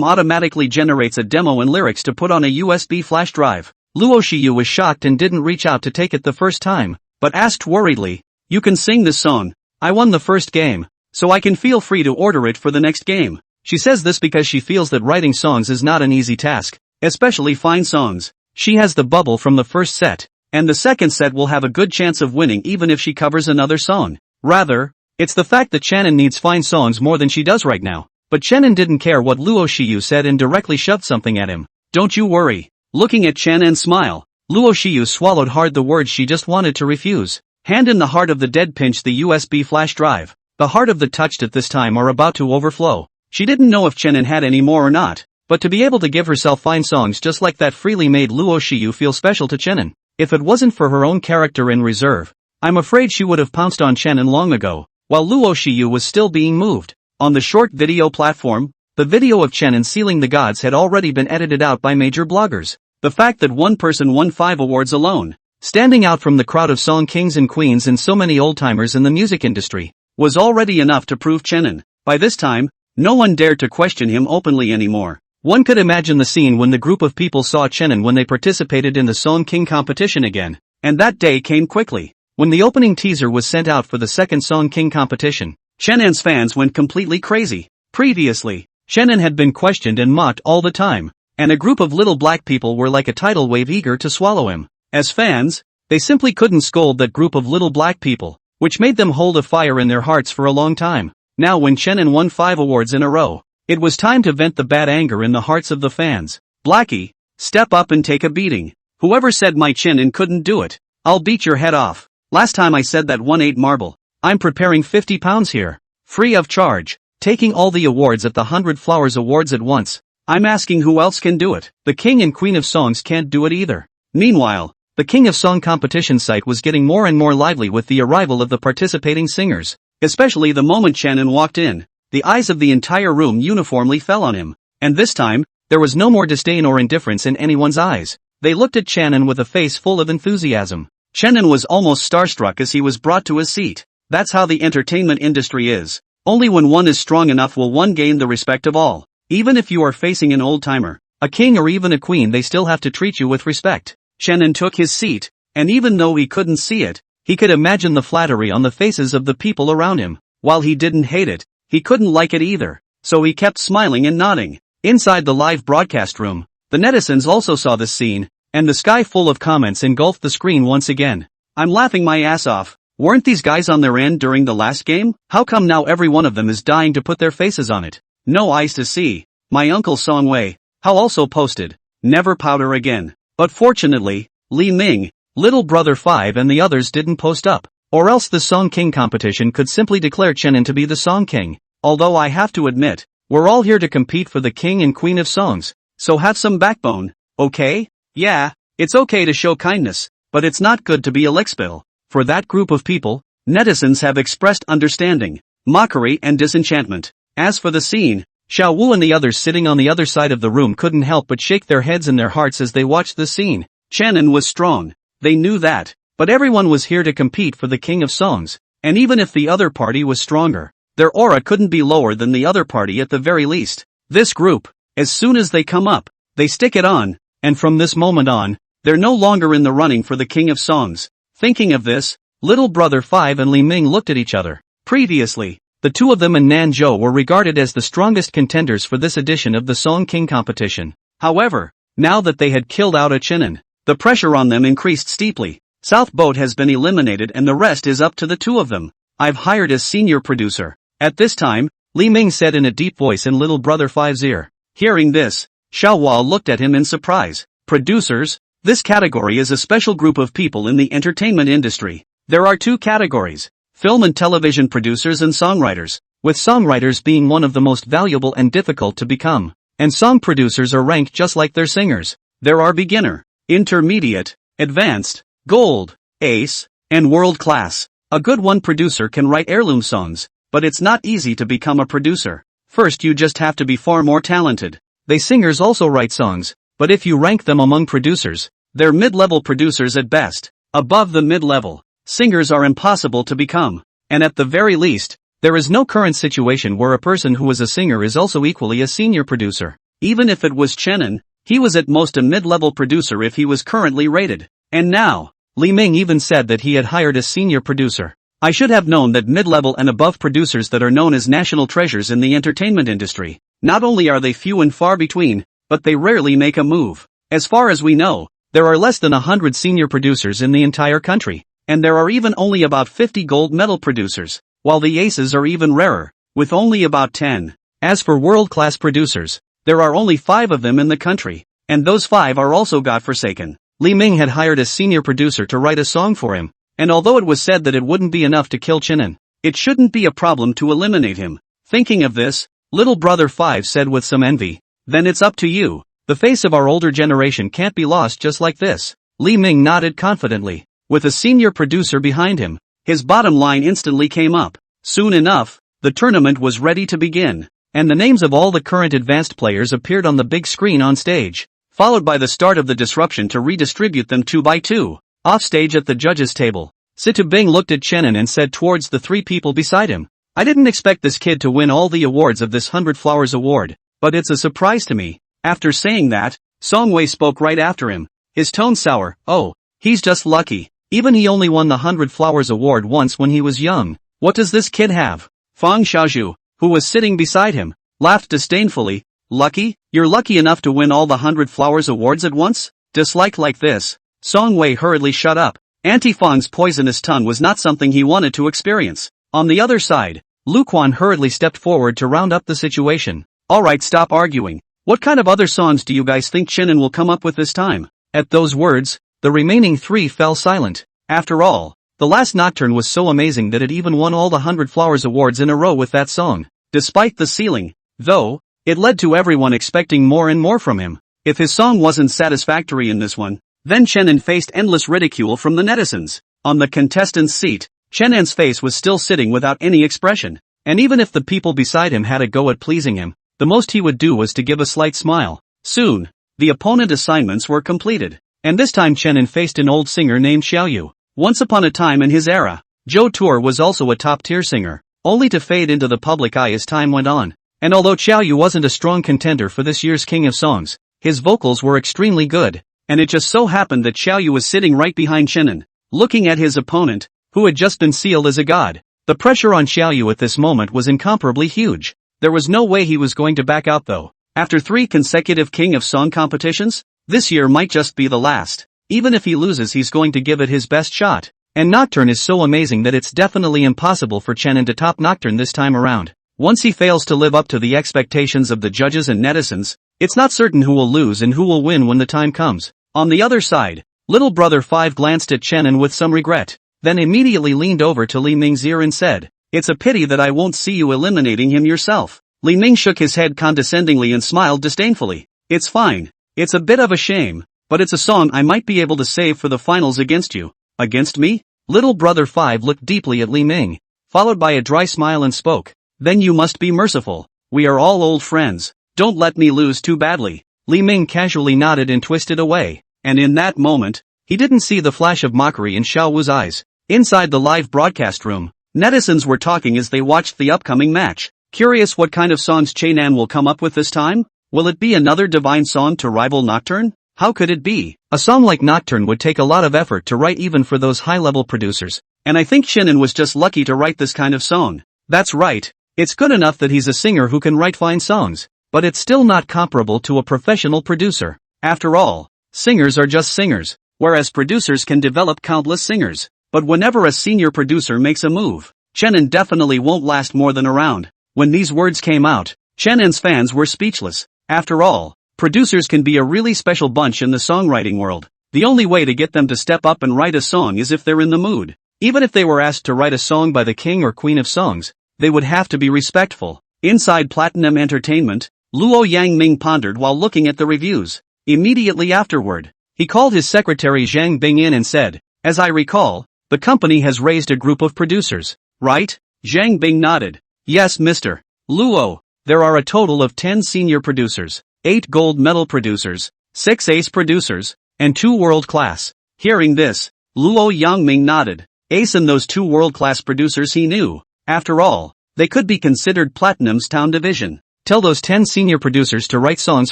automatically generates a demo and lyrics to put on a USB flash drive. Luo Shiyu was shocked and didn't reach out to take it the first time, but asked worriedly, "You can sing this song? I won the first game, so I can feel free to order it for the next game." She says this because she feels that writing songs is not an easy task, especially fine songs. She has the bubble from the first set, and the second set will have a good chance of winning even if she covers another song. Rather, it's the fact that Shannon needs fine songs more than she does right now. But Shannon didn't care what Luo Shiyu said and directly shoved something at him. "Don't you worry." Looking at Shannon's smile, Luo Shiyu swallowed hard the words she just wanted to refuse. Hand in the heart of the dead pinched the USB flash drive. The heart of the touched at this time are about to overflow. She didn't know if Shannon had any more or not, but to be able to give herself fine songs just like that freely made Luo Shiyu feel special to Shannon. If it wasn't for her own character in reserve, I'm afraid she would have pounced on Chenin long ago, while Luo Shiyu was still being moved. On the short video platform, the video of Chenin sealing the gods had already been edited out by major bloggers. The fact that one person won 5 awards alone, standing out from the crowd of song kings and queens and so many old-timers in the music industry, was already enough to prove Chenin. By this time, no one dared to question him openly anymore. One could imagine the scene when the group of people saw Chenin when they participated in the Song King competition again. And that day came quickly. When the opening teaser was sent out for the second Song King competition, Chenin's fans went completely crazy. Previously, Chenin had been questioned and mocked all the time, and a group of little black people were like a tidal wave eager to swallow him. As fans, they simply couldn't scold that group of little black people, which made them hold a fire in their hearts for a long time. Now when Chenin won 5 awards in a row, it was time to vent the bad anger in the hearts of the fans. Blackie, step up and take a beating. Whoever said my Chenin couldn't do it, I'll beat your head off. Last time I said that 1/8 marble. I'm preparing 50 pounds here. Free of charge. Taking all the awards at the 100 Flowers Awards at once. I'm asking who else can do it. The King and Queen of Songs can't do it either. Meanwhile, the King of Song competition site was getting more and more lively with the arrival of the participating singers. Especially the moment Chenin walked in, the eyes of the entire room uniformly fell on him. And this time, there was no more disdain or indifference in anyone's eyes. They looked at Chenin with a face full of enthusiasm. Chenin was almost starstruck as he was brought to his seat. That's how the entertainment industry is. Only when one is strong enough will one gain the respect of all. Even if you are facing an old-timer, a king or even a queen, they still have to treat you with respect. Chenin took his seat, and even though he couldn't see it, he could imagine the flattery on the faces of the people around him. While he didn't hate it, he couldn't like it either, so he kept smiling and nodding. Inside the live broadcast room, the netizens also saw this scene, and the sky full of comments engulfed the screen once again. I'm laughing my ass off. Weren't these guys on their end during the last game? How come now every one of them is dying to put their faces on it? No eyes to see. My uncle Song Wei, how also posted, never powder again. But fortunately, Li Ming, Little Brother 5 and the others didn't post up. Or else the Song King competition could simply declare Chenin to be the Song King. Although I have to admit, we're all here to compete for the King and Queen of Songs. So have some backbone, okay? Yeah, it's okay to show kindness, but it's not good to be a lickspill. For that group of people, netizens have expressed understanding, mockery and disenchantment. As for the scene, Xiao Wu and the others sitting on the other side of the room couldn't help but shake their heads and their hearts as they watched the scene. Chenin was strong. They knew that. But everyone was here to compete for the King of Songs. And even if the other party was stronger, their aura couldn't be lower than the other party at the very least. This group, as soon as they come up, they stick it on, and from this moment on, they're no longer in the running for the King of Songs. Thinking of this, Little Brother 5 and Li Ming looked at each other. Previously, the two of them and Nan Zhou were regarded as the strongest contenders for this edition of the Song King competition. However, now that they had killed out a Chenin, the pressure on them increased steeply. South Boat has been eliminated and the rest is up to the two of them. I've hired as senior producer. At this time, Li Ming said in a deep voice in Little Brother 5's ear. Hearing this, Xiao Hua looked at him in surprise. Producers? This category is a special group of people in the entertainment industry. There are 2 categories, film and television producers and songwriters, with songwriters being one of the most valuable and difficult to become. And song producers are ranked just like their singers. There are beginner, intermediate, advanced, gold, ace, and world class. A good one producer can write heirloom songs, but it's not easy to become a producer. First you just have to be far more talented. They singers also write songs, but if you rank them among producers, they're mid-level producers at best. Above the mid-level, singers are impossible to become. And at the very least, there is no current situation where a person who is a singer is also equally a senior producer. Even if it was Chenin, he was at most a mid-level producer if he was currently rated. And now, Li Ming even said that he had hired a senior producer. I should have known that mid-level and above producers that are known as national treasures in the entertainment industry, not only are they few and far between, but they rarely make a move. As far as we know, there are less than 100 senior producers in the entire country, and there are even only about 50 gold medal producers, while the aces are even rarer, with only about 10. As for world-class producers, there are only 5 of them in the country, and those 5 are also godforsaken. Li Ming had hired a senior producer to write a song for him, and although it was said that it wouldn't be enough to kill Chenin, it shouldn't be a problem to eliminate him. Thinking of this, Little Brother 5 said with some envy, then it's up to you. The face of our older generation can't be lost just like this. Li Ming nodded confidently. With a senior producer behind him, his bottom line instantly came up. Soon enough, the tournament was ready to begin, and the names of all the current advanced players appeared on the big screen on stage, followed by the start of the disruption to redistribute them 2 by 2. Offstage at the judges' table, Situ Bing looked at Chenin and said towards the 3 people beside him, "I didn't expect this kid to win all the awards of this 100 Flowers award, but it's a surprise to me." After saying that, Song Wei spoke right after him, his tone sour. "Oh, he's just lucky. Even he only won the 100 Flowers award once when he was young. What does this kid have?" Fang Xiaozhu, who was sitting beside him, laughed disdainfully. "Lucky? You're lucky enough to win all the 100 Flowers awards at once? Dislike like this." Song Wei hurriedly shut up. Auntie Fang's poisonous tongue was not something he wanted to experience. On the other side, Lu Quan hurriedly stepped forward to round up the situation. "Alright, stop arguing. What kind of other songs do you guys think Chenin will come up with this time?" At those words, the remaining 3 fell silent. After all, the last nocturne was so amazing that it even won all the 100 Flowers awards in a row with that song. Despite the ceiling, though, it led to everyone expecting more and more from him. If his song wasn't satisfactory in this one, then Chenin faced endless ridicule from the netizens. On the contestant's seat, Chenin's face was still sitting without any expression, and even if the people beside him had a go at pleasing him, the most he would do was to give a slight smile. Soon, the opponent assignments were completed, and this time Chenin faced an old singer named Xiaoyu. Once upon a time in his era, Zhou Tuer was also a top-tier singer, only to fade into the public eye as time went on. And although Xiaoyu wasn't a strong contender for this year's King of Songs, his vocals were extremely good. And it just so happened that Xiaoyu was sitting right behind Chenin, looking at his opponent, who had just been sealed as a god. The pressure on Xiaoyu at this moment was incomparably huge. There was no way he was going to back out though. After 3 consecutive King of Song competitions, this year might just be the last. Even if he loses, he's going to give it his best shot. And Nocturne is so amazing that it's definitely impossible for Chenin to top Nocturne this time around. Once he fails to live up to the expectations of the judges and netizens, it's not certain who will lose and who will win when the time comes. On the other side, Little Brother 5 glanced at Chenin with some regret, then immediately leaned over to Li Ming's ear and said, "It's a pity that I won't see you eliminating him yourself." Li Ming shook his head condescendingly and smiled disdainfully. "It's fine. It's a bit of a shame, but it's a song I might be able to save for the finals against you." "Against me?" Little Brother 5 looked deeply at Li Ming, followed by a dry smile and spoke, "Then you must be merciful. We are all old friends. Don't let me lose too badly." Li Ming casually nodded and twisted away. And in that moment, he didn't see the flash of mockery in Xiao Wu's eyes. Inside the live broadcast room, netizens were talking as they watched the upcoming match. Curious what kind of songs Chenan will come up with this time? Will it be another divine song to rival Nocturne? How could it be? A song like Nocturne would take a lot of effort to write even for those high-level producers. And I think Chenan was just lucky to write this kind of song. That's right. It's good enough that he's a singer who can write fine songs, but it's still not comparable to a professional producer. After all, singers are just singers, whereas producers can develop countless singers. But whenever a senior producer makes a move, Chenin definitely won't last more than a round. When these words came out, Chenin's fans were speechless. After all, producers can be a really special bunch in the songwriting world. The only way to get them to step up and write a song is if they're in the mood. Even if they were asked to write a song by the king or queen of songs, they would have to be respectful. Inside Platinum Entertainment, Luo Yangming pondered while looking at the reviews. Immediately afterward, he called his secretary Zhang Bing in and said, "As I recall, the company has raised a group of producers, right?" Zhang Bing nodded. "Yes, Mr. Luo. There are a total of 10 senior producers, 8 gold medal producers, 6 ace producers, and 2 world-class." Hearing this, Luo Yangming nodded. Ace and those 2 world-class producers he knew. After all, they could be considered Platinum's town division. Tell those 10 senior producers to write songs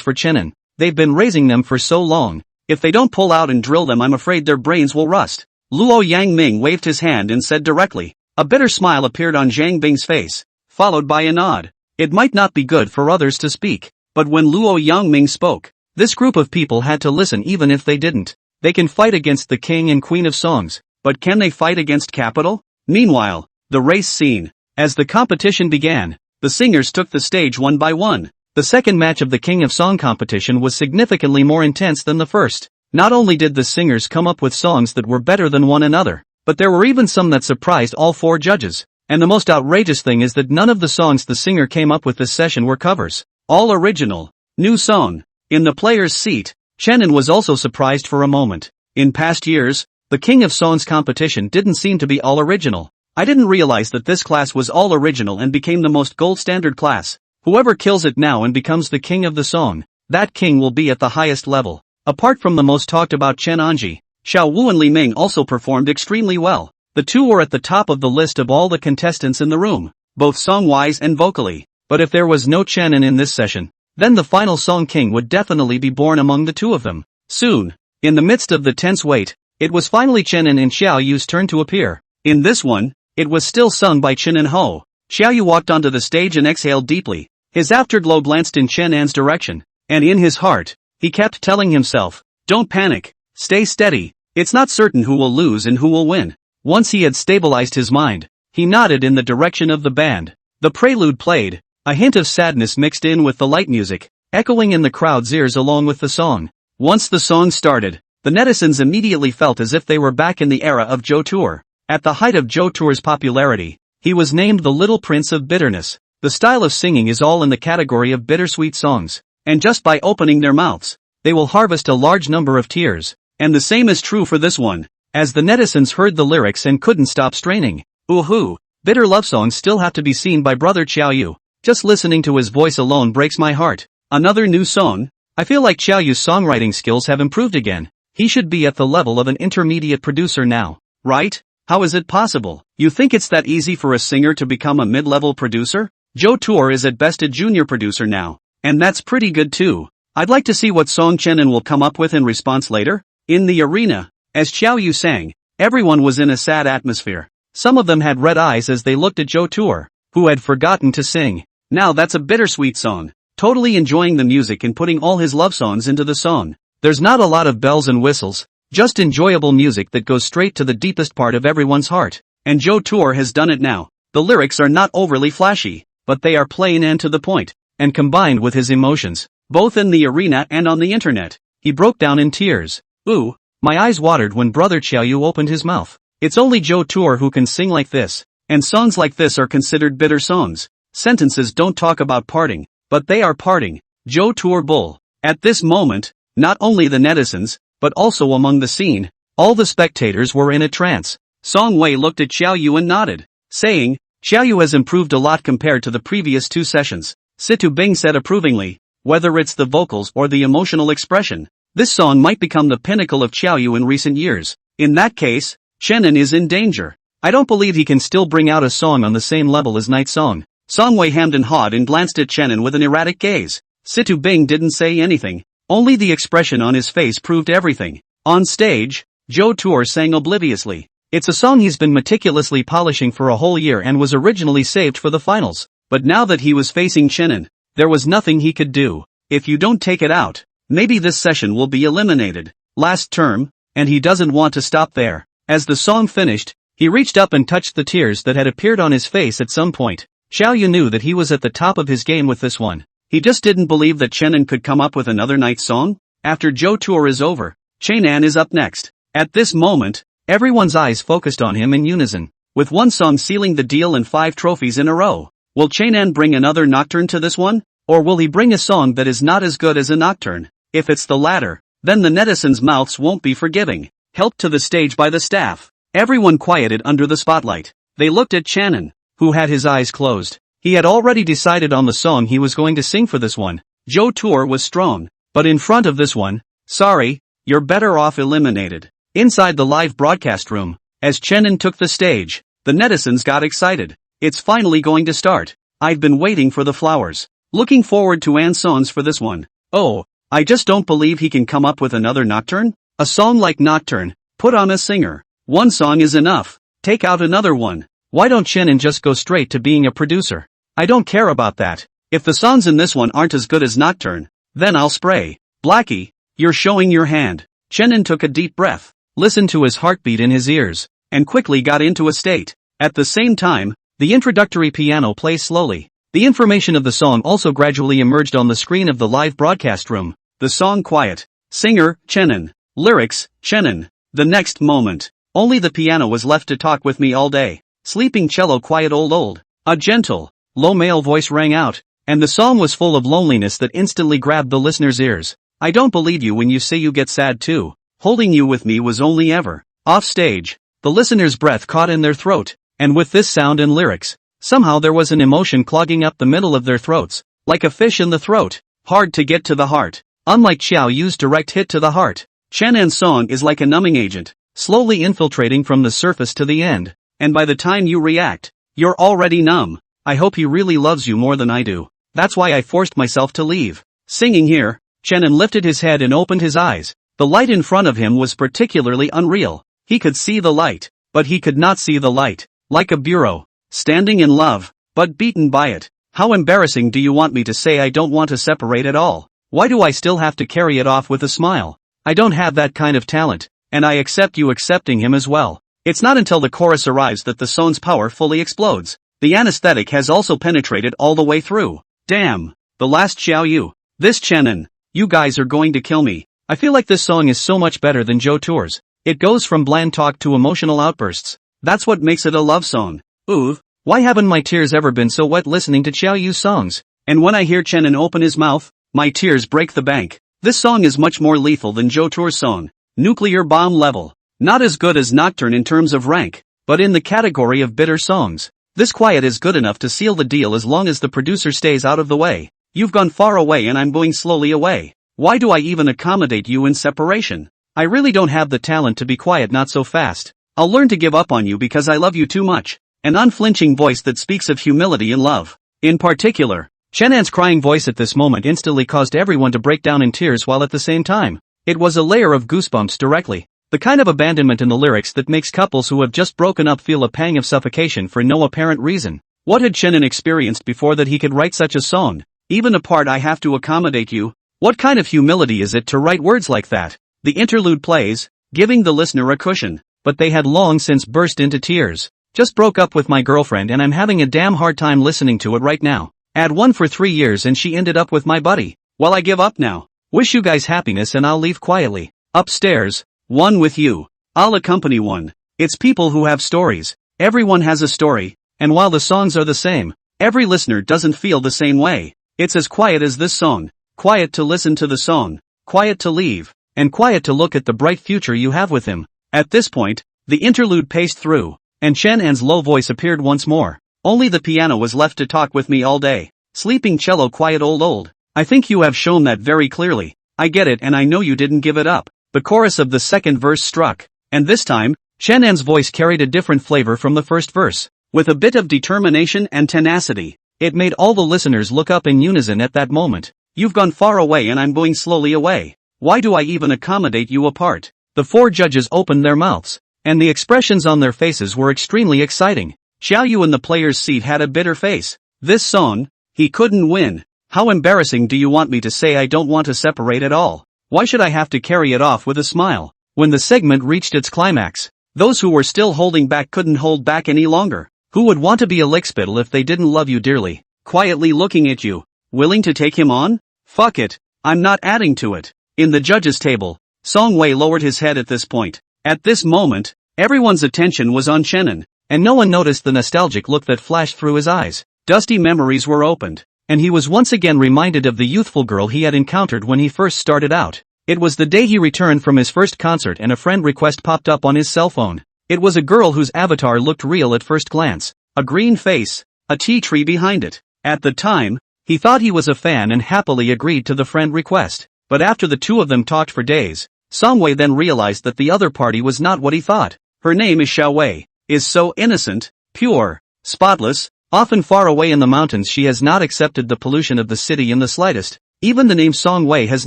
for Chenin. They've been raising them for so long. If they don't pull out and drill them, I'm afraid their brains will rust. Luo Yangming waved his hand and said directly. A bitter smile appeared on Zhang Bing's face, followed by a nod. It might not be good for others to speak, but when Luo Yangming spoke, this group of people had to listen even if they didn't. They can fight against the king and queen of songs, but can they fight against capital? Meanwhile, the race scene. As the competition began, the singers took the stage one by one. The second match of the King of Song competition was significantly more intense than the first. Not only did the singers come up with songs that were better than one another, but there were even some that surprised all 4 judges. And the most outrageous thing is that none of the songs the singer came up with this session were covers. All original. New song. In the player's seat, Chenin was also surprised for a moment. In past years, the King of Songs competition didn't seem to be all original. I didn't realize that this class was all original and became the most gold standard class. Whoever kills it now and becomes the king of the song, that king will be at the highest level. Apart from the most talked about Chen Anji, Xiao Wu and Li Ming also performed extremely well. The two were at the top of the list of all the contestants in the room, both song-wise and vocally. But if there was no Chenin in this session, then the final song king would definitely be born among the two of them. Soon, in the midst of the tense wait, it was finally Chenin and Xiao Yu's turn to appear. In this one, it was still sung by Chen and Ho. Xiao Yu walked onto the stage and exhaled deeply. His afterglow glanced in Chen An's direction, and in his heart, he kept telling himself, "Don't panic, stay steady, it's not certain who will lose and who will win." Once he had stabilized his mind, he nodded in the direction of the band. The prelude played, a hint of sadness mixed in with the light music, echoing in the crowd's ears along with the song. Once the song started, the netizens immediately felt as if they were back in the era of Zhou Tuer. At the height of Zhou Tuer's popularity, he was named the Little Prince of Bitterness. The style of singing is all in the category of bittersweet songs, and just by opening their mouths, they will harvest a large number of tears. And the same is true for this one, as the netizens heard the lyrics and couldn't stop straining. Ooh, bitter love songs still have to be seen by brother Xiao Yu. Just listening to his voice alone breaks my heart. Another new song? I feel like Xiao Yu's songwriting skills have improved again. He should be at the level of an intermediate producer now, right? How is it possible? You think it's that easy for a singer to become a mid-level producer? Zhou Tuer is at best a junior producer now, and that's pretty good too. I'd like to see what song Chenin will come up with in response later. In the arena, as Xiao Yu sang, everyone was in a sad atmosphere. Some of them had red eyes as they looked at Zhou Tuer, who had forgotten to sing. Now that's a bittersweet song. Totally enjoying the music and putting all his love songs into the song. There's not a lot of bells and whistles, just enjoyable music that goes straight to the deepest part of everyone's heart. And Zhou Tuer has done it now. The lyrics are not overly flashy, but they are plain and to the point, and combined with his emotions, both in the arena and on the internet, he broke down in tears. Ooh, my eyes watered when brother Xiao Yu opened his mouth. It's only Zhou Tuer who can sing like this, and songs like this are considered bitter songs. Sentences don't talk about parting, but they are parting. Zhou Tuer bull. At this moment, not only the netizens, but also among the scene, all the spectators were in a trance. Song Wei looked at Xiao Yu and nodded, saying, "Xiao Yu has improved a lot compared to the previous two sessions." Situ Bing said approvingly, "Whether it's the vocals or the emotional expression, this song might become the pinnacle of Xiao Yu in recent years. In that case, Chenin is in danger. I don't believe he can still bring out a song on the same level as Night Song." Song Wei hemmed and hawed and glanced at Chenin with an erratic gaze. Situ Bing didn't say anything, only the expression on his face proved everything. On stage, Zhou Tuer sang obliviously. It's a song he's been meticulously polishing for a whole year and was originally saved for the finals. But now that he was facing Chenin, there was nothing he could do. If you don't take it out, maybe this session will be eliminated. Last term, and he doesn't want to stop there. As the song finished, he reached up and touched the tears that had appeared on his face at some point. Xiao Yu knew that he was at the top of his game with this one. He just didn't believe that Chenin could come up with another night song. After Zhou Tuer is over, Chenan is up next. At this moment, everyone's eyes focused on him in unison, with one song sealing the deal and 5 trophies in a row. Will Chenan bring another nocturne to this one? Or will he bring a song that is not as good as a nocturne? If it's the latter, then the netizens' mouths won't be forgiving. Helped to the stage by the staff, everyone quieted under the spotlight. They looked at Chenin, who had his eyes closed. He had already decided on the song he was going to sing for this one. Zhou Tuer was strong, but in front of this one, sorry, you're better off eliminated. Inside the live broadcast room, as Chenin took the stage, the netizens got excited. It's finally going to start. I've been waiting for the flowers. Looking forward to An's songs for this one. Oh, I just don't believe he can come up with another nocturne. A song like Nocturne, put on a singer. One song is enough. Take out another one. Why don't Chenin just go straight to being a producer? I don't care about that. If the songs in this one aren't as good as Nocturne, then I'll spray. Blackie, you're showing your hand. Chenin took a deep breath, listened to his heartbeat in his ears, and quickly got into a state. At the same time, the introductory piano plays slowly. The information of the song also gradually emerged on the screen of the live broadcast room. The song quiet. Singer, Chenin. Lyrics, Chenin. The next moment, only the piano was left to talk with me all day. Sleeping cello quiet old. A gentle, low male voice rang out, and the song was full of loneliness that instantly grabbed the listener's ears. I don't believe you when you say you get sad too. Holding you with me was only ever. Off stage, the listener's breath caught in their throat, and with this sound and lyrics, somehow there was an emotion clogging up the middle of their throats, like a fish in the throat, hard to get to the heart. Unlike Xiao Yu's direct hit to the heart, Channan's song is like a numbing agent, slowly infiltrating from the surface to the end, and by the time you react, you're already numb. I hope he really loves you more than I do. That's why I forced myself to leave. Singing here, Channan lifted his head and opened his eyes. The light in front of him was particularly unreal. He could see the light, but he could not see the light. Like a bureau, standing in love, but beaten by it. How embarrassing. Do you want me to say I don't want to separate at all? Why do I still have to carry it off with a smile? I don't have that kind of talent, and I accept you accepting him as well. It's not until the chorus arrives that the song's power fully explodes. The anesthetic has also penetrated all the way through. Damn. The last Xiao Yu. This Channan. You guys are going to kill me. I feel like this song is so much better than Joe Tour's. It goes from bland talk to emotional outbursts. That's what makes it a love song. Ooh, why haven't my tears ever been so wet listening to Xiao Yu's songs? And when I hear Channan open his mouth, my tears break the bank. This song is much more lethal than Joe Tour's song. Nuclear bomb level. Not as good as Nocturne in terms of rank, but in the category of bitter songs. This Quiet is good enough to seal the deal as long as the producer stays out of the way. You've gone far away and I'm going slowly away. Why do I even accommodate you in separation? I really don't have the talent to be quiet, not so fast. I'll learn to give up on you because I love you too much. An unflinching voice that speaks of humility and love. In particular, Channan's crying voice at this moment instantly caused everyone to break down in tears while at the same time. It was a layer of goosebumps directly. The kind of abandonment in the lyrics that makes couples who have just broken up feel a pang of suffocation for no apparent reason. What had Channan experienced before that he could write such a song? Even apart, I have to accommodate you. What kind of humility is it to write words like that? The interlude plays, giving the listener a cushion, but they had long since burst into tears. Just broke up with my girlfriend and I'm having a damn hard time listening to it right now. Add one for 3 years and she ended up with my buddy. Well, I give up now. Wish you guys happiness and I'll leave quietly. Upstairs. One with you. I'll accompany one. It's people who have stories. Everyone has a story, and while the songs are the same, every listener doesn't feel the same way. It's as quiet as this song. Quiet to listen to the song, quiet to leave, and quiet to look at the bright future you have with him. At this point, the interlude paced through, and Channan's low voice appeared once more. Only the piano was left to talk with me all day. Sleeping cello, quiet old. I think you have shown that very clearly. I get it and I know you didn't give it up. The chorus of the second verse struck, and this time, Channan's voice carried a different flavor from the first verse. With a bit of determination and tenacity, it made all the listeners look up in unison at that moment. You've gone far away and I'm going slowly away. Why do I even accommodate you apart? The 4 judges opened their mouths, and the expressions on their faces were extremely exciting. Xiao Yu in the player's seat had a bitter face. This song, he couldn't win. How embarrassing. Do you want me to say I don't want to separate at all? Why should I have to carry it off with a smile? When the segment reached its climax, those who were still holding back couldn't hold back any longer. Who would want to be a lickspittle if they didn't love you dearly? Quietly looking at you. Willing to take him on? Fuck it. I'm not adding to it. In the judges' table, Song Wei lowered his head at this point. At this moment, everyone's attention was on Channan, and no one noticed the nostalgic look that flashed through his eyes. Dusty memories were opened, and he was once again reminded of the youthful girl he had encountered when he first started out. It was the day he returned from his first concert and a friend request popped up on his cell phone. It was a girl whose avatar looked real at first glance. A green face, a tea tree behind it. At the time, he thought he was a fan and happily agreed to the friend request. But after the two of them talked for days, Songwei then realized that the other party was not what he thought. Her name is Xiaowei, is so innocent, pure, spotless, often far away in the mountains. She has not accepted the pollution of the city in the slightest. Even the name Songwei has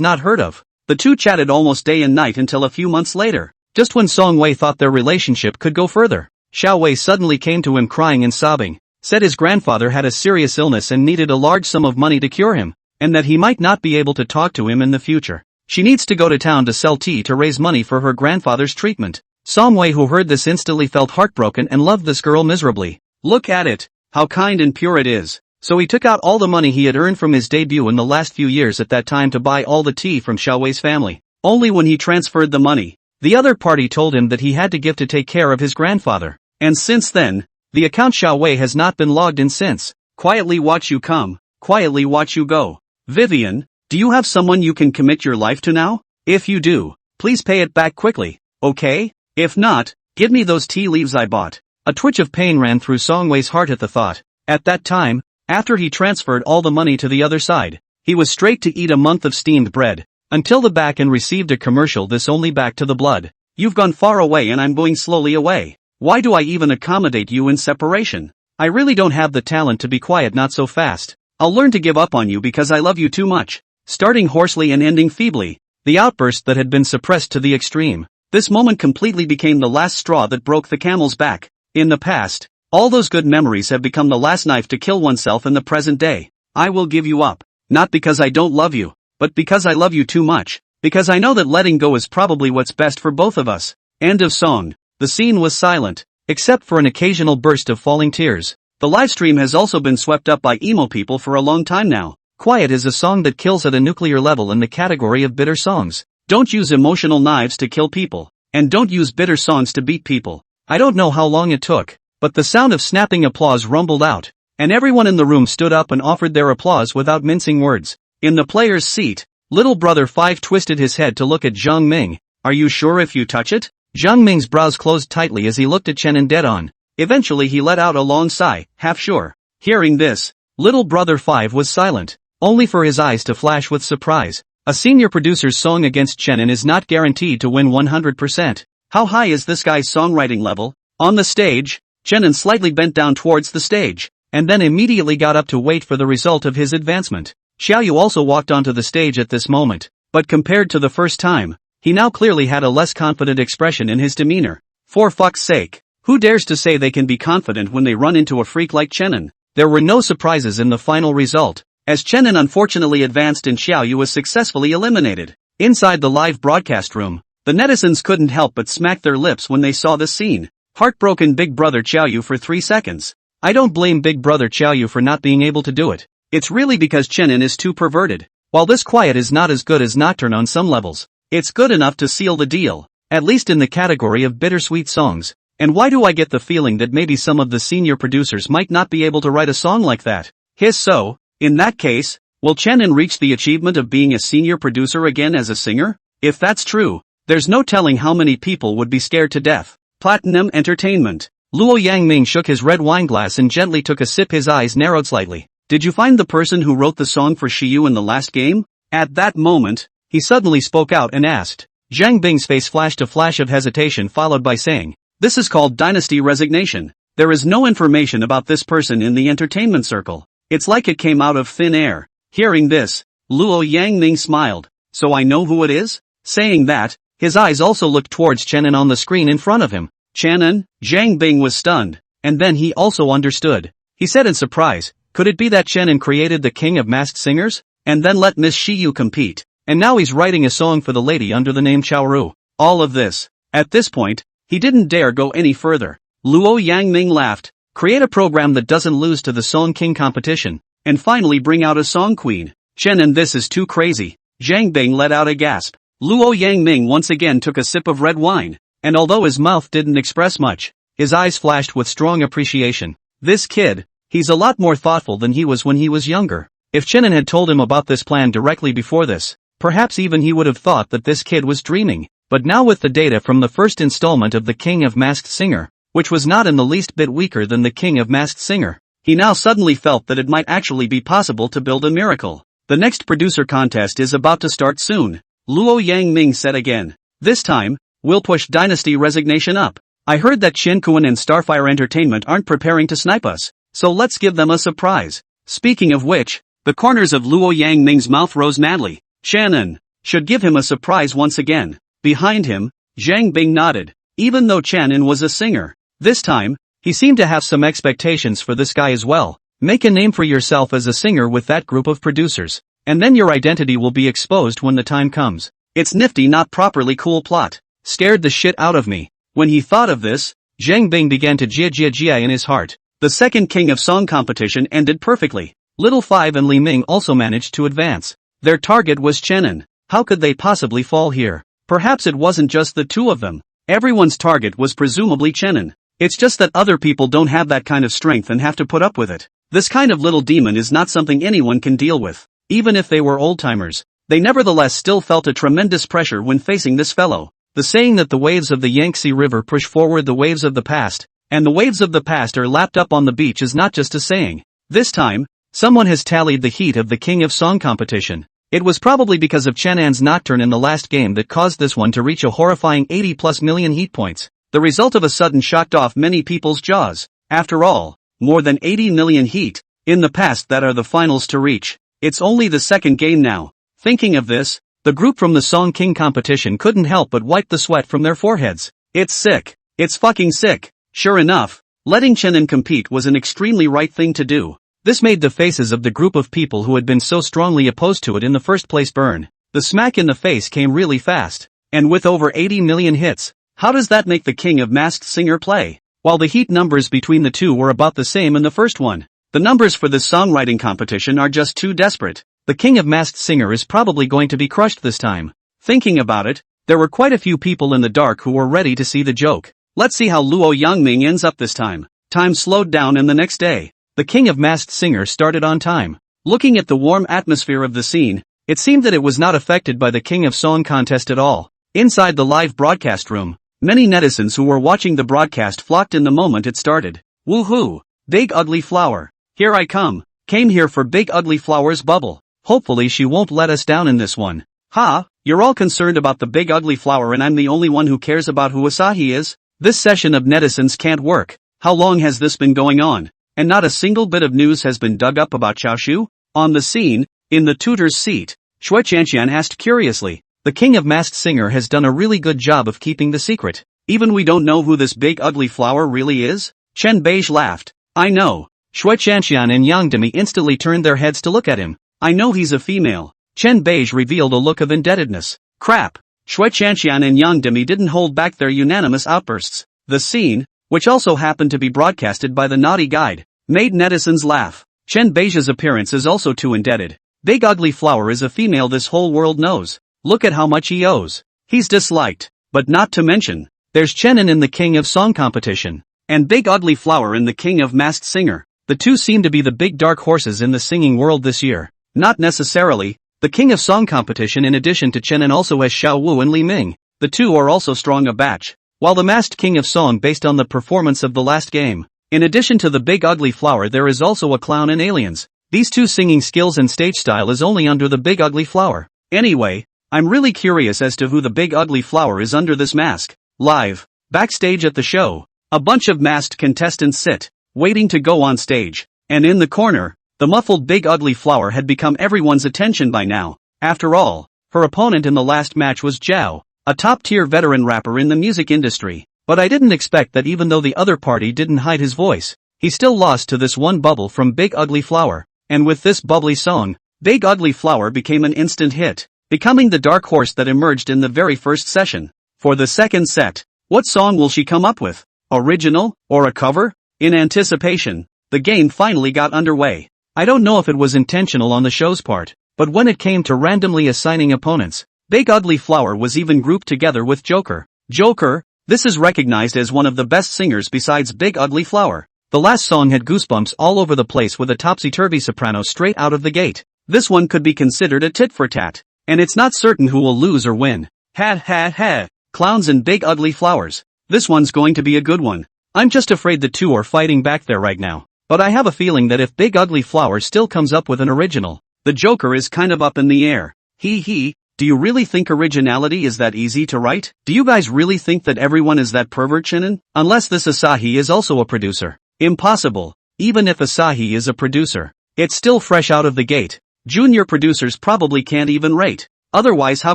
not heard of. The two chatted almost day and night until a few months later. Just when Songwei thought their relationship could go further, Xiaowei suddenly came to him crying and sobbing, said his grandfather had a serious illness and needed a large sum of money to cure him, and that he might not be able to talk to him in the future. She needs to go to town to sell tea to raise money for her grandfather's treatment. Songwei, who heard this, instantly felt heartbroken and loved this girl miserably. Look at it, how kind and pure it is. So he took out all the money he had earned from his debut in the last few years at that time to buy all the tea from Xiaowei's family. Only when he transferred the money, the other party told him that he had to give to take care of his grandfather. And since then, the account Xiaowei has not been logged in since. Quietly watch you come, quietly watch you go. Vivian, do you have someone you can commit your life to now? If you do, Please pay it back quickly, okay? If not, give me those tea leaves I bought. A twitch of pain ran through Songwei's heart at the thought. At that time, after he transferred all the money to the other side, he was straight to eat a month of steamed bread, until the back end received a commercial. This only back to the blood. You've gone far away and I'm going slowly away. Why do I even accommodate you in separation? I really don't have the talent to be quiet, not so fast. I'll learn to give up on you because I love you too much. Starting hoarsely and ending feebly. The outburst that had been suppressed to the extreme. This moment completely became the last straw that broke the camel's back. In the past, all those good memories have become the last knife to kill oneself in the present day. I will give you up. Not because I don't love you, but because I love you too much. Because I know that letting go is probably what's best for both of us. End of song. The scene was silent, except for an occasional burst of falling tears. The livestream has also been swept up by emo people for a long time now. Quiet is a song that kills at a nuclear level in the category of bitter songs. Don't use emotional knives to kill people. And don't use bitter songs to beat people. I don't know how long it took, but the sound of snapping applause rumbled out, and everyone in the room stood up and offered their applause without mincing words. In the player's seat, little brother 5 twisted his head to look at Zhang Ming. Are you sure if you touch it? Zhang Ming's brows closed tightly as he looked at Chenin dead on. Eventually he let out a long sigh, half sure. Hearing this, little brother 5 was silent, only for his eyes to flash with surprise. A senior producer's song against Chenin is not guaranteed to win 100%. How high is this guy's songwriting level? On the stage, Chenin slightly bent down towards the stage, and then immediately got up to wait for the result of his advancement. Xiaoyu also walked onto the stage at this moment, but compared to the first time, he now clearly had a less confident expression in his demeanor. For fuck's sake, who dares to say they can be confident when they run into a freak like Chenin? There were no surprises in the final result, as Chenin unfortunately advanced and Xiaoyu was successfully eliminated. Inside the live broadcast room, the netizens couldn't help but smack their lips when they saw this scene. Heartbroken Big Brother Xiaoyu for 3 seconds. I don't blame Big Brother Xiaoyu for not being able to do it. It's really because Chenin is too perverted. While this quiet is not as good as Nocturne on some levels, it's good enough to seal the deal, at least in the category of bittersweet songs. And why do I get the feeling that maybe some of the senior producers might not be able to write a song like that? So, in that case, will Chenin reach the achievement of being a senior producer again as a singer? If that's true, there's no telling how many people would be scared to death. Platinum Entertainment. Luo Yangming shook his red wine glass and gently took a sip. His eyes narrowed slightly. Did you find the person who wrote the song for Shiyu in the last game? At that moment, he suddenly spoke out and asked. Zhang Bing's face flashed a flash of hesitation followed by saying, this is called dynasty resignation. There is no information about this person in the entertainment circle. It's like it came out of thin air. Hearing this, Luo Yangming smiled. So I know who it is? Saying that, his eyes also looked towards Chenin on the screen in front of him. Chenin? Zhang Bing was stunned, and then he also understood. He said in surprise, could it be that Chenin created the King of Masked Singers, and then let Miss Shiyu compete, and now he's writing a song for the lady under the name Chaoru? All of this. At this point, he didn't dare go any further. Luo Yangming laughed. Create a program that doesn't lose to the Song King competition, and finally bring out a Song Queen. Chenin, this is too crazy. Zhang Bing let out a gasp. Luo Yangming once again took a sip of red wine, and although his mouth didn't express much, his eyes flashed with strong appreciation. This kid, he's a lot more thoughtful than he was when he was younger. If Chenin had told him about this plan directly before this, perhaps even he would have thought that this kid was dreaming. But now with the data from the first installment of The King of Masked Singer, which was not in the least bit weaker than The King of Masked Singer, he now suddenly felt that it might actually be possible to build a miracle. The next producer contest is about to start soon. Luo Yangming said again. This time, we'll push dynasty resignation up. I heard that Qin Kuan and Starfire Entertainment aren't preparing to snipe us, so let's give them a surprise. Speaking of which, the corners of Luo Yangming's mouth rose madly. Chenin should give him a surprise once again. Behind him, Zhang Bing nodded. Even though Chenin was a singer, this time, he seemed to have some expectations for this guy as well. Make a name for yourself as a singer with that group of producers, and then your identity will be exposed when the time comes. It's nifty, not properly cool plot. Scared the shit out of me. When he thought of this, Zhang Bing began to jia in his heart. The second King of Song competition ended perfectly. Little Five and Li Ming also managed to advance. Their target was Chenin. How could they possibly fall here? Perhaps it wasn't just the two of them. Everyone's target was presumably Chenin. It's just that other people don't have that kind of strength and have to put up with it. This kind of little demon is not something anyone can deal with. Even if they were old-timers, They nevertheless still felt a tremendous pressure when facing this fellow. The saying that the waves of the Yangtze River push forward the waves of the past, and the waves of the past are lapped up on the beach is not just a saying. This time, someone has tallied the heat of the King of Song competition. It was probably because of Chen An's nocturne in the last game that caused this one to reach a horrifying 80+ million heat points, the result of a sudden shocked off many people's jaws. After all, more than 80 million heat in the past that are the finals to reach. It's only the second game now. Thinking of this, the group from the Song King competition couldn't help but wipe the sweat from their foreheads. It's sick. It's fucking sick. Sure enough, letting Chen An compete was an extremely right thing to do. This made the faces of the group of people who had been so strongly opposed to it in the first place burn. The smack in the face came really fast. And with over 80 million hits, how does that make the King of Masked Singer play? While the heat numbers between the two were about the same in the first one, the numbers for this songwriting competition are just too desperate. The King of Masked Singer is probably going to be crushed this time. Thinking about it, there were quite a few people in the dark who were ready to see the joke. Let's see how Luo Yangming ends up this time. Time slowed down and the next day, the King of Masked Singer started on time. Looking at the warm atmosphere of the scene, it seemed that it was not affected by the King of Song contest at all. Inside the live broadcast room, many netizens who were watching the broadcast flocked in the moment it started. Woohoo! Big Ugly Flower. Here I come. Came here for Big Ugly Flower's bubble. Hopefully she won't let us down in this one. Ha, you're all concerned about the Big Ugly Flower and I'm the only one who cares about who Asahi is? This session of netizens can't work. How long has this been going on? And not a single bit of news has been dug up about Xiaoshu? On the scene, in the tutor's seat, Shui Qianqian asked curiously. The King of Masked Singer has done a really good job of keeping the secret. Even we don't know who this Big Ugly Flower really is? Chen Beige laughed. I know. Shui Qianqian and Yang Demi instantly turned their heads to look at him. I know he's a female. Chen Beige revealed a look of indebtedness. Crap. Shui Qianqian and Yang Demi didn't hold back their unanimous outbursts. The scene, which also happened to be broadcasted by the Naughty Guide, made netizens laugh. Chen Beige's appearance is also too indebted. Big Ugly Flower is a female this whole world knows. Look at how much he owes. He's disliked. But not to mention, there's Chen An in the King of Song competition, and Big Ugly Flower in the King of Masked Singer. The two seem to be the big dark horses in the singing world this year. Not necessarily. The King of Song competition in addition to Chen An also has Xiao Wu and Li Ming. The two are also strong a batch. While the Masked King of Song based on the performance of the last game. In addition to the Big Ugly Flower there is also a clown and aliens. These two singing skills and stage style is only under the Big Ugly Flower. Anyway, I'm really curious as to who the Big Ugly Flower is under this mask. Live, backstage at the show, a bunch of masked contestants sit, waiting to go on stage. And in the corner, the muffled Big Ugly Flower had become everyone's attention by now. After all, her opponent in the last match was Zhao, a top-tier veteran rapper in the music industry. But I didn't expect that even though the other party didn't hide his voice, he still lost to this one bubble from Big Ugly Flower. And with this bubbly song, Big Ugly Flower became an instant hit, becoming the dark horse that emerged in the very first session. For the second set, what song will she come up with? Original, or a cover? In anticipation, the game finally got underway. I don't know if it was intentional on the show's part, but when it came to randomly assigning opponents, Big Ugly Flower was even grouped together with Joker. Joker, this is recognized as one of the best singers besides Big Ugly Flower. The last song had goosebumps all over the place with a topsy-turvy soprano straight out of the gate. This one could be considered a tit-for-tat. And it's not certain who will lose or win. Ha ha ha. Clowns and Big Ugly Flowers. This one's going to be a good one. I'm just afraid the two are fighting back there right now. But I have a feeling that if Big Ugly Flower still comes up with an original, the Joker is kind of up in the air. Hee. Do you really think originality is that easy to write? Do you guys really think that everyone is that pervert chinin? Unless this Asahi is also a producer. Impossible. Even if Asahi is a producer, it's still fresh out of the gate. Junior producers probably can't even rate. Otherwise how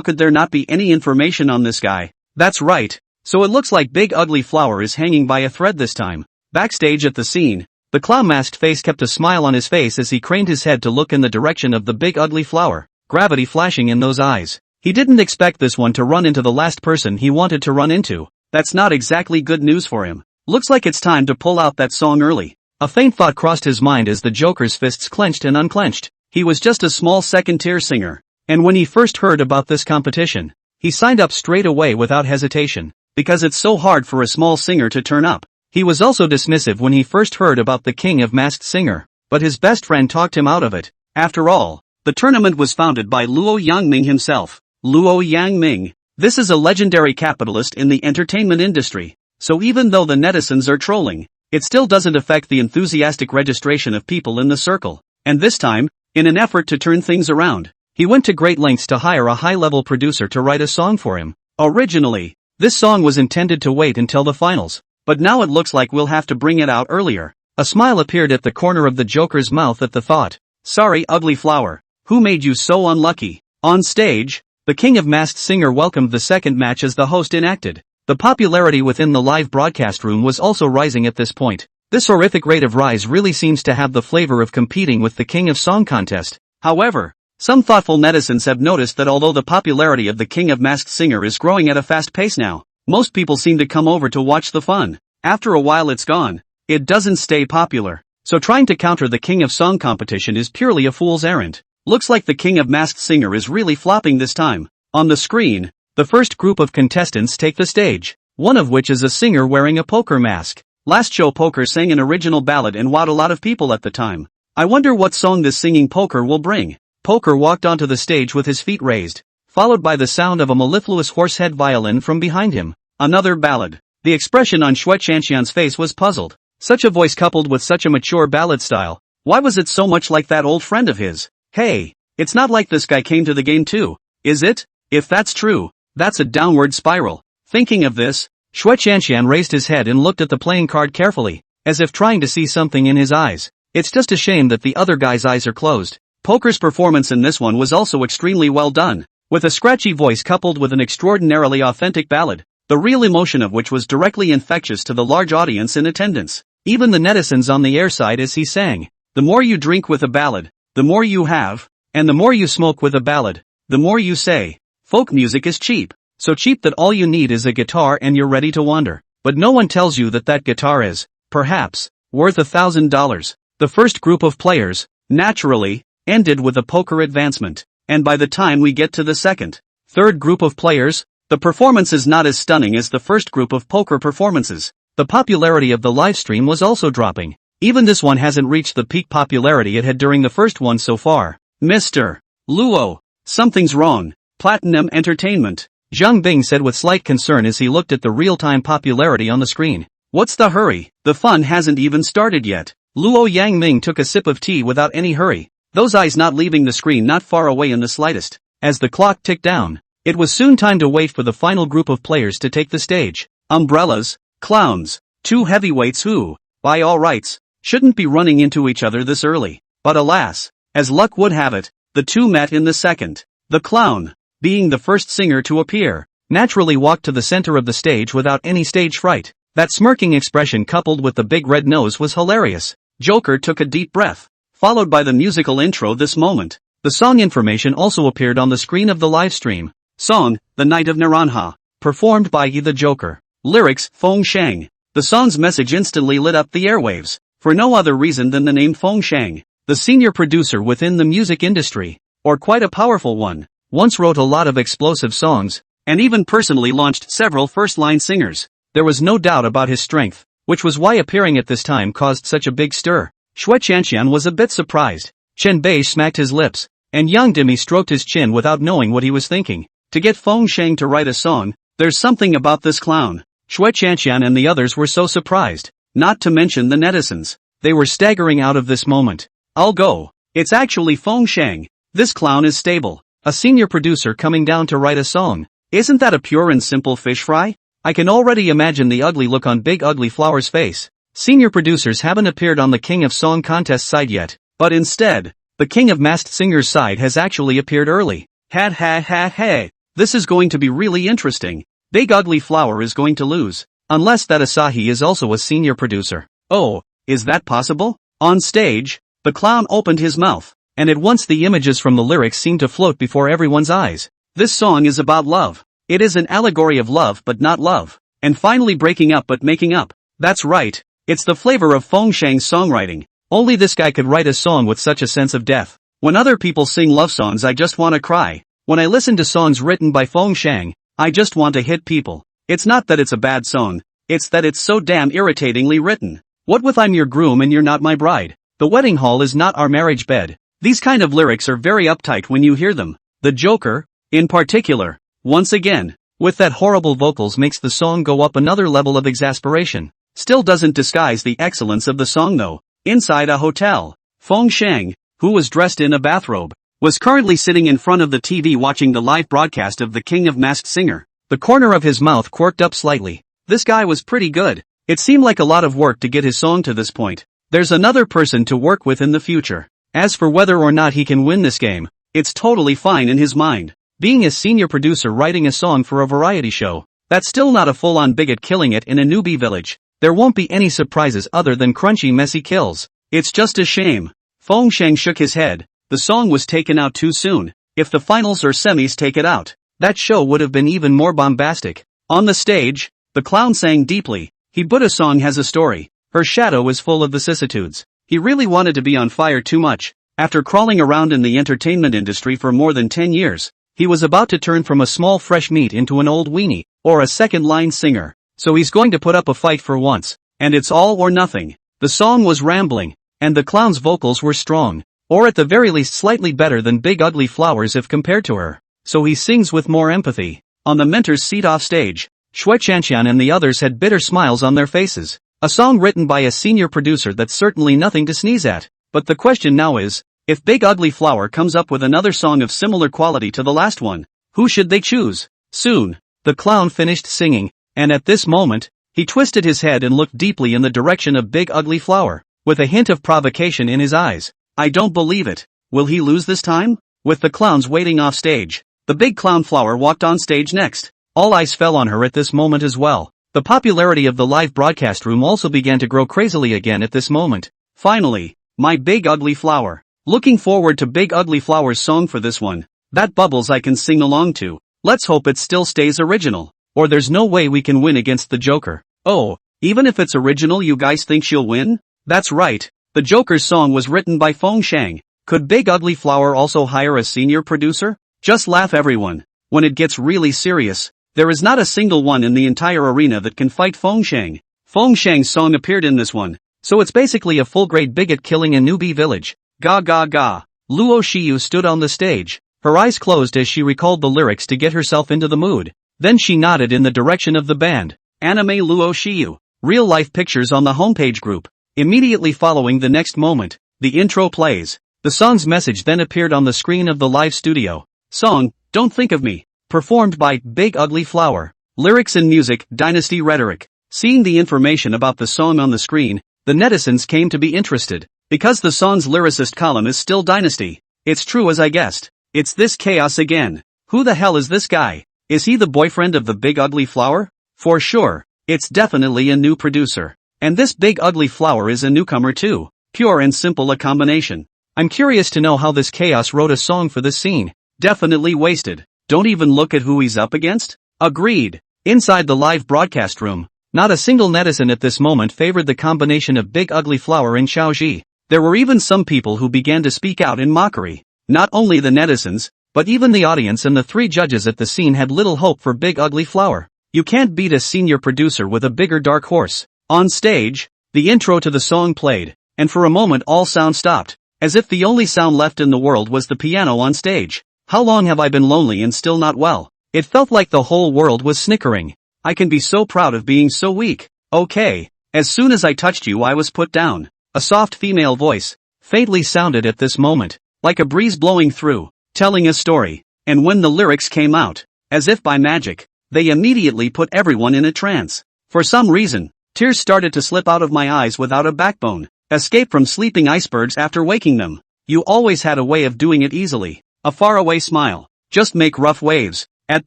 could there not be any information on this guy? That's right. So it looks like Big Ugly Flower is hanging by a thread this time. Backstage at the scene, the clown-masked face kept a smile on his face as he craned his head to look in the direction of the Big Ugly Flower, gravity flashing in those eyes. He didn't expect this one to run into the last person he wanted to run into. That's not exactly good news for him. Looks like it's time to pull out that song early. A faint thought crossed his mind as the Joker's fists clenched and unclenched. He was just a small second-tier singer. And when he first heard about this competition, he signed up straight away without hesitation. Because it's so hard for a small singer to turn up. He was also dismissive when he first heard about the King of Masked Singer. But his best friend talked him out of it. After all, The tournament was founded by Luo Yangming himself. Luo Yangming. This is a legendary capitalist in the entertainment industry. So even though the netizens are trolling, it still doesn't affect the enthusiastic registration of people in the circle. And this time, in an effort to turn things around, he went to great lengths to hire a high-level producer to write a song for him. Originally, this song was intended to wait until the finals, but now it looks like we'll have to bring it out earlier. A smile appeared at the corner of the Joker's mouth at the thought. Sorry, ugly flower. Who made you so unlucky? On stage, the King of Masked Singer welcomed the second match as the host enacted. The popularity within the live broadcast room was also rising at this point. This horrific rate of rise really seems to have the flavor of competing with the King of Song contest. However, some thoughtful netizens have noticed that although the popularity of the King of Masked Singer is growing at a fast pace now, most people seem to come over to watch the fun. After a while it's gone. It doesn't stay popular. So trying to counter the King of Song competition is purely a fool's errand. Looks like the King of Masked Singer is really flopping this time. On the screen, the first group of contestants take the stage, one of which is a singer wearing a poker mask. Last show Poker sang an original ballad and wowed a lot of people at the time. I wonder what song this singing Poker will bring. Poker walked onto the stage with his feet raised, followed by the sound of a mellifluous horsehead violin from behind him. Another ballad. The expression on Xue Chanxian's face was puzzled. Such a voice coupled with such a mature ballad style, why was it so much like that old friend of his? Hey, it's not like this guy came to the game too, is it? If that's true, that's a downward spiral. Thinking of this, Xue Chanxian raised his head and looked at the playing card carefully, as if trying to see something in his eyes. It's just a shame that the other guy's eyes are closed. Poker's performance in this one was also extremely well done, with a scratchy voice coupled with an extraordinarily authentic ballad, the real emotion of which was directly infectious to the large audience in attendance. Even the netizens on the airside as he sang, the more you drink with a ballad, the more you have, and the more you smoke with a ballad, the more you say. Folk music is cheap, so cheap that all you need is a guitar and you're ready to wander. But no one tells you that that guitar is, perhaps, worth $1,000. The first group of players, naturally, ended with a poker advancement, and by the time we get to the second, third group of players, the performance is not as stunning as the first group of poker performances. The popularity of the livestream was also dropping. Even this one hasn't reached the peak popularity it had during the first one so far. Mr. Luo, something's wrong. Platinum Entertainment, Zhang Bing said with slight concern as he looked at the real-time popularity on the screen. What's the hurry? The fun hasn't even started yet. Luo Yangming took a sip of tea without any hurry, those eyes not leaving the screen not far away in the slightest. As the clock ticked down, it was soon time to wait for the final group of players to take the stage. Umbrellas, clowns, two heavyweights who, by all rights, shouldn't be running into each other this early. But alas, as luck would have it, the two met in the second. The clown, being the first singer to appear, naturally walked to the center of the stage without any stage fright. That smirking expression coupled with the big red nose was hilarious. Joker took a deep breath, followed by the musical intro. This moment, the song information also appeared on the screen of the live stream. Song, The Night of Naranja, performed by the Joker. Lyrics, Feng Shang. The song's message instantly lit up the airwaves, for no other reason than the name Feng Shang, the senior producer within the music industry, or quite a powerful one, once wrote a lot of explosive songs, and even personally launched several first-line singers. There was no doubt about his strength, which was why appearing at this time caused such a big stir. Xue Chanxian was a bit surprised. Chen Bei smacked his lips, and Yang Dimi stroked his chin without knowing what he was thinking. To get Feng Shang to write a song, there's something about this clown. Xue Chanxian and the others were so surprised, not to mention the netizens. They were staggering out of this moment. I'll go. It's actually Feng Shang. This clown is stable. A senior producer coming down to write a song. Isn't that a pure and simple fish fry? I can already imagine the ugly look on Big Ugly Flower's face. Senior producers haven't appeared on the King of Song contest side yet, but instead, the King of Masked Singer's side has actually appeared early. Ha ha ha ha. This is going to be really interesting. Big Ugly Flower is going to lose. Unless that Asahi is also a senior producer. Oh, is that possible? On stage, the clown opened his mouth, and at once the images from the lyrics seemed to float before everyone's eyes. This song is about love. It is an allegory of love but not love, and finally breaking up but making up. That's right, it's the flavor of Feng Shang's songwriting. Only this guy could write a song with such a sense of depth. When other people sing love songs I just want to cry. When I listen to songs written by Feng Shang, I just want to hit people. It's not that it's a bad song, it's that it's so damn irritatingly written. What with I'm your groom and you're not my bride? The wedding hall is not our marriage bed. These kind of lyrics are very uptight when you hear them. The Joker, in particular, once again, with that horrible vocals makes the song go up another level of exasperation. Still doesn't disguise the excellence of the song though. Inside a hotel, Feng Sheng, who was dressed in a bathrobe, was currently sitting in front of the TV watching the live broadcast of the King of Masked Singer. The corner of his mouth quirked up slightly. This guy was pretty good. It seemed like a lot of work to get his song to this point. There's another person to work with in the future. As for whether or not he can win this game, it's totally fine in his mind. Being a senior producer writing a song for a variety show, that's still not a full-on bigot killing it in a newbie village. There won't be any surprises other than crunchy messy kills. It's just a shame. Feng Sheng shook his head. The song was taken out too soon. If the finals or semis take it out, that show would have been even more bombastic. On the stage, the clown sang deeply. He but a song has a story. Her shadow is full of vicissitudes. He really wanted to be on fire too much. After crawling around in the entertainment industry for more than 10 years, he was about to turn from a small fresh meat into an old weenie, or a second-line singer. So he's going to put up a fight for once. And it's all or nothing. The song was rambling, and the clown's vocals were strong. Or at the very least slightly better than Big Ugly Flowers if compared to her. So he sings with more empathy. On the mentor's seat off stage, Shui Chanshan and the others had bitter smiles on their faces. A song written by a senior producer that's certainly nothing to sneeze at. But the question now is, if Big Ugly Flower comes up with another song of similar quality to the last one, who should they choose? Soon, the clown finished singing, and at this moment, he twisted his head and looked deeply in the direction of Big Ugly Flower, with a hint of provocation in his eyes. I don't believe it. Will he lose this time? With the clowns waiting off stage, the big clown Flower walked on stage next. All eyes fell on her at this moment as well. The popularity of the live broadcast room also began to grow crazily again at this moment. Finally, my Big Ugly Flower. Looking forward to Big Ugly Flower's song for this one. That bubbles I can sing along to. Let's hope it still stays original. Or there's no way we can win against the Joker. Oh, even if it's original you guys think she'll win? That's right. The Joker's song was written by Feng Sheng. Could Big Ugly Flower also hire a senior producer? Just laugh everyone. When it gets really serious, there is not a single one in the entire arena that can fight Feng Sheng. Feng Sheng's song appeared in this one. So it's basically a full-grade bigot killing a newbie village. Ga ga ga. Luo Shiyu stood on the stage. Her eyes closed as she recalled the lyrics to get herself into the mood. Then she nodded in the direction of the band. Anime Luo Shiyu. Real-life pictures on the homepage group. Immediately following the next moment, the intro plays. The song's message then appeared on the screen of the live studio. Song, Don't Think of Me. Performed by Big Ugly Flower. Lyrics and music, Dynasty Rhetoric. Seeing the information about the song on the screen, the netizens came to be interested. Because the song's lyricist column is still Dynasty. It's true as I guessed. It's this chaos again. Who the hell is this guy? Is he the boyfriend of the Big Ugly Flower? For sure. It's definitely a new producer. And this Big Ugly Flower is a newcomer too. Pure and simple a combination. I'm curious to know how this chaos wrote a song for this scene. Definitely wasted. Don't even look at who he's up against? Agreed. Inside the live broadcast room, not a single netizen at this moment favored the combination of Big Ugly Flower and Xiaoji. There were even some people who began to speak out in mockery. Not only the netizens, but even the audience and the three judges at the scene had little hope for Big Ugly Flower. You can't beat a senior producer with a bigger dark horse. On stage, the intro to the song played, and for a moment all sound stopped, as if the only sound left in the world was the piano on stage. How long have I been lonely and still not well? It felt like the whole world was snickering. I can be so proud of being so weak. Okay. As soon as I touched you I was put down. A soft female voice, faintly sounded at this moment, like a breeze blowing through, telling a story. And when the lyrics came out, as if by magic, they immediately put everyone in a trance. For some reason, tears started to slip out of my eyes without a backbone. Escape from sleeping icebergs after waking them. You always had a way of doing it easily. A faraway smile. Just make rough waves. At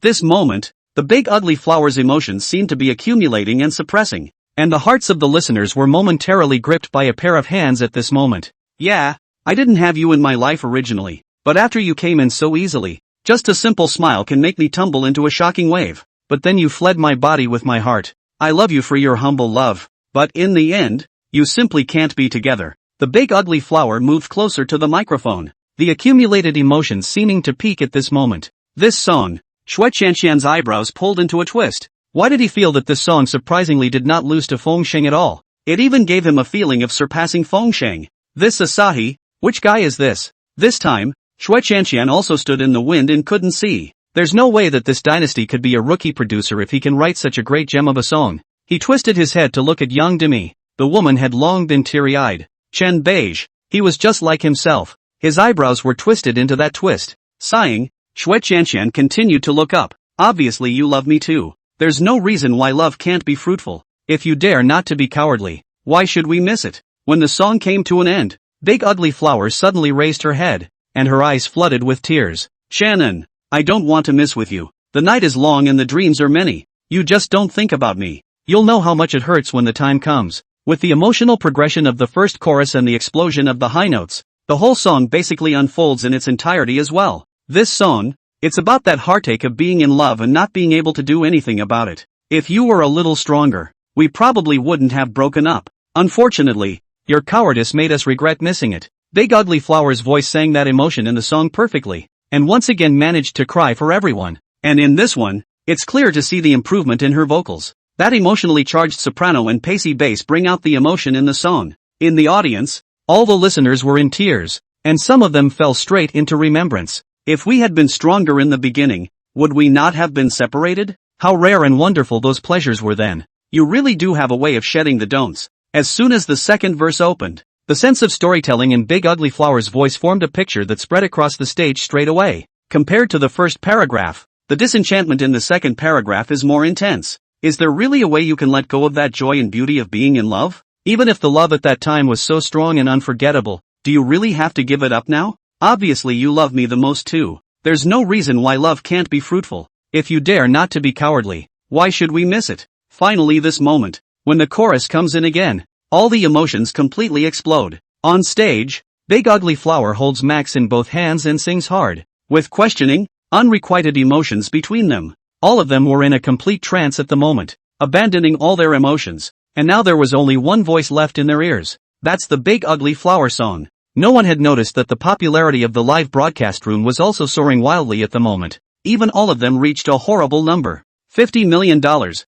this moment, the Big Ugly Flower's emotions seemed to be accumulating and suppressing, and the hearts of the listeners were momentarily gripped by a pair of hands at this moment. Yeah, I didn't have you in my life originally, but after you came in so easily, just a simple smile can make me tumble into a shocking wave. But then you fled my body with my heart. I love you for your humble love, but in the end, you simply can't be together. The Big Ugly Flower moved closer to the microphone, the accumulated emotions seeming to peak at this moment. This song, Shui Chanshan's eyebrows pulled into a twist. Why did he feel that this song surprisingly did not lose to Feng Sheng at all? It even gave him a feeling of surpassing Feng Sheng. This Asahi, which guy is this? This time, Shui Qianqian also stood in the wind and couldn't see. There's no way that this dynasty could be a rookie producer if he can write such a great gem of a song. He twisted his head to look at young Demi. The woman had long been teary-eyed. Chen Beige. He was just like himself. His eyebrows were twisted into that twist. Sighing, Shui Qianqian continued to look up. Obviously you love me too. There's no reason why love can't be fruitful. If you dare not to be cowardly, why should we miss it? When the song came to an end, Big Ugly Flower suddenly raised her head, and her eyes flooded with tears. Shannon, I don't want to miss with you. The night is long and the dreams are many. You just don't think about me. You'll know how much it hurts when the time comes. With the emotional progression of the first chorus and the explosion of the high notes, the whole song basically unfolds in its entirety as well. This song, it's about that heartache of being in love and not being able to do anything about it. If you were a little stronger, we probably wouldn't have broken up. Unfortunately, your cowardice made us regret missing it. Big Ugly Flower's voice sang that emotion in the song perfectly, and once again managed to cry for everyone. And in this one, it's clear to see the improvement in her vocals. That emotionally charged soprano and pacey bass bring out the emotion in the song. In the audience, all the listeners were in tears, and some of them fell straight into remembrance. If we had been stronger in the beginning, would we not have been separated? How rare and wonderful those pleasures were then. You really do have a way of shedding the don'ts. As soon as the second verse opened, the sense of storytelling in Big Ugly Flower's voice formed a picture that spread across the stage straight away. Compared to the first paragraph, the disenchantment in the second paragraph is more intense. Is there really a way you can let go of that joy and beauty of being in love? Even if the love at that time was so strong and unforgettable, do you really have to give it up now? Obviously you love me the most too. There's no reason why love can't be fruitful. If you dare not to be cowardly, why should we miss it? Finally this moment, when the chorus comes in again, all the emotions completely explode. On stage, Big Ugly Flower holds Max in both hands and sings hard, with questioning, unrequited emotions between them. All of them were in a complete trance at the moment, abandoning all their emotions, and now there was only one voice left in their ears. That's the Big Ugly Flower song. No one had noticed that the popularity of the live broadcast room was also soaring wildly at the moment. Even all of them reached a horrible number. $50 million.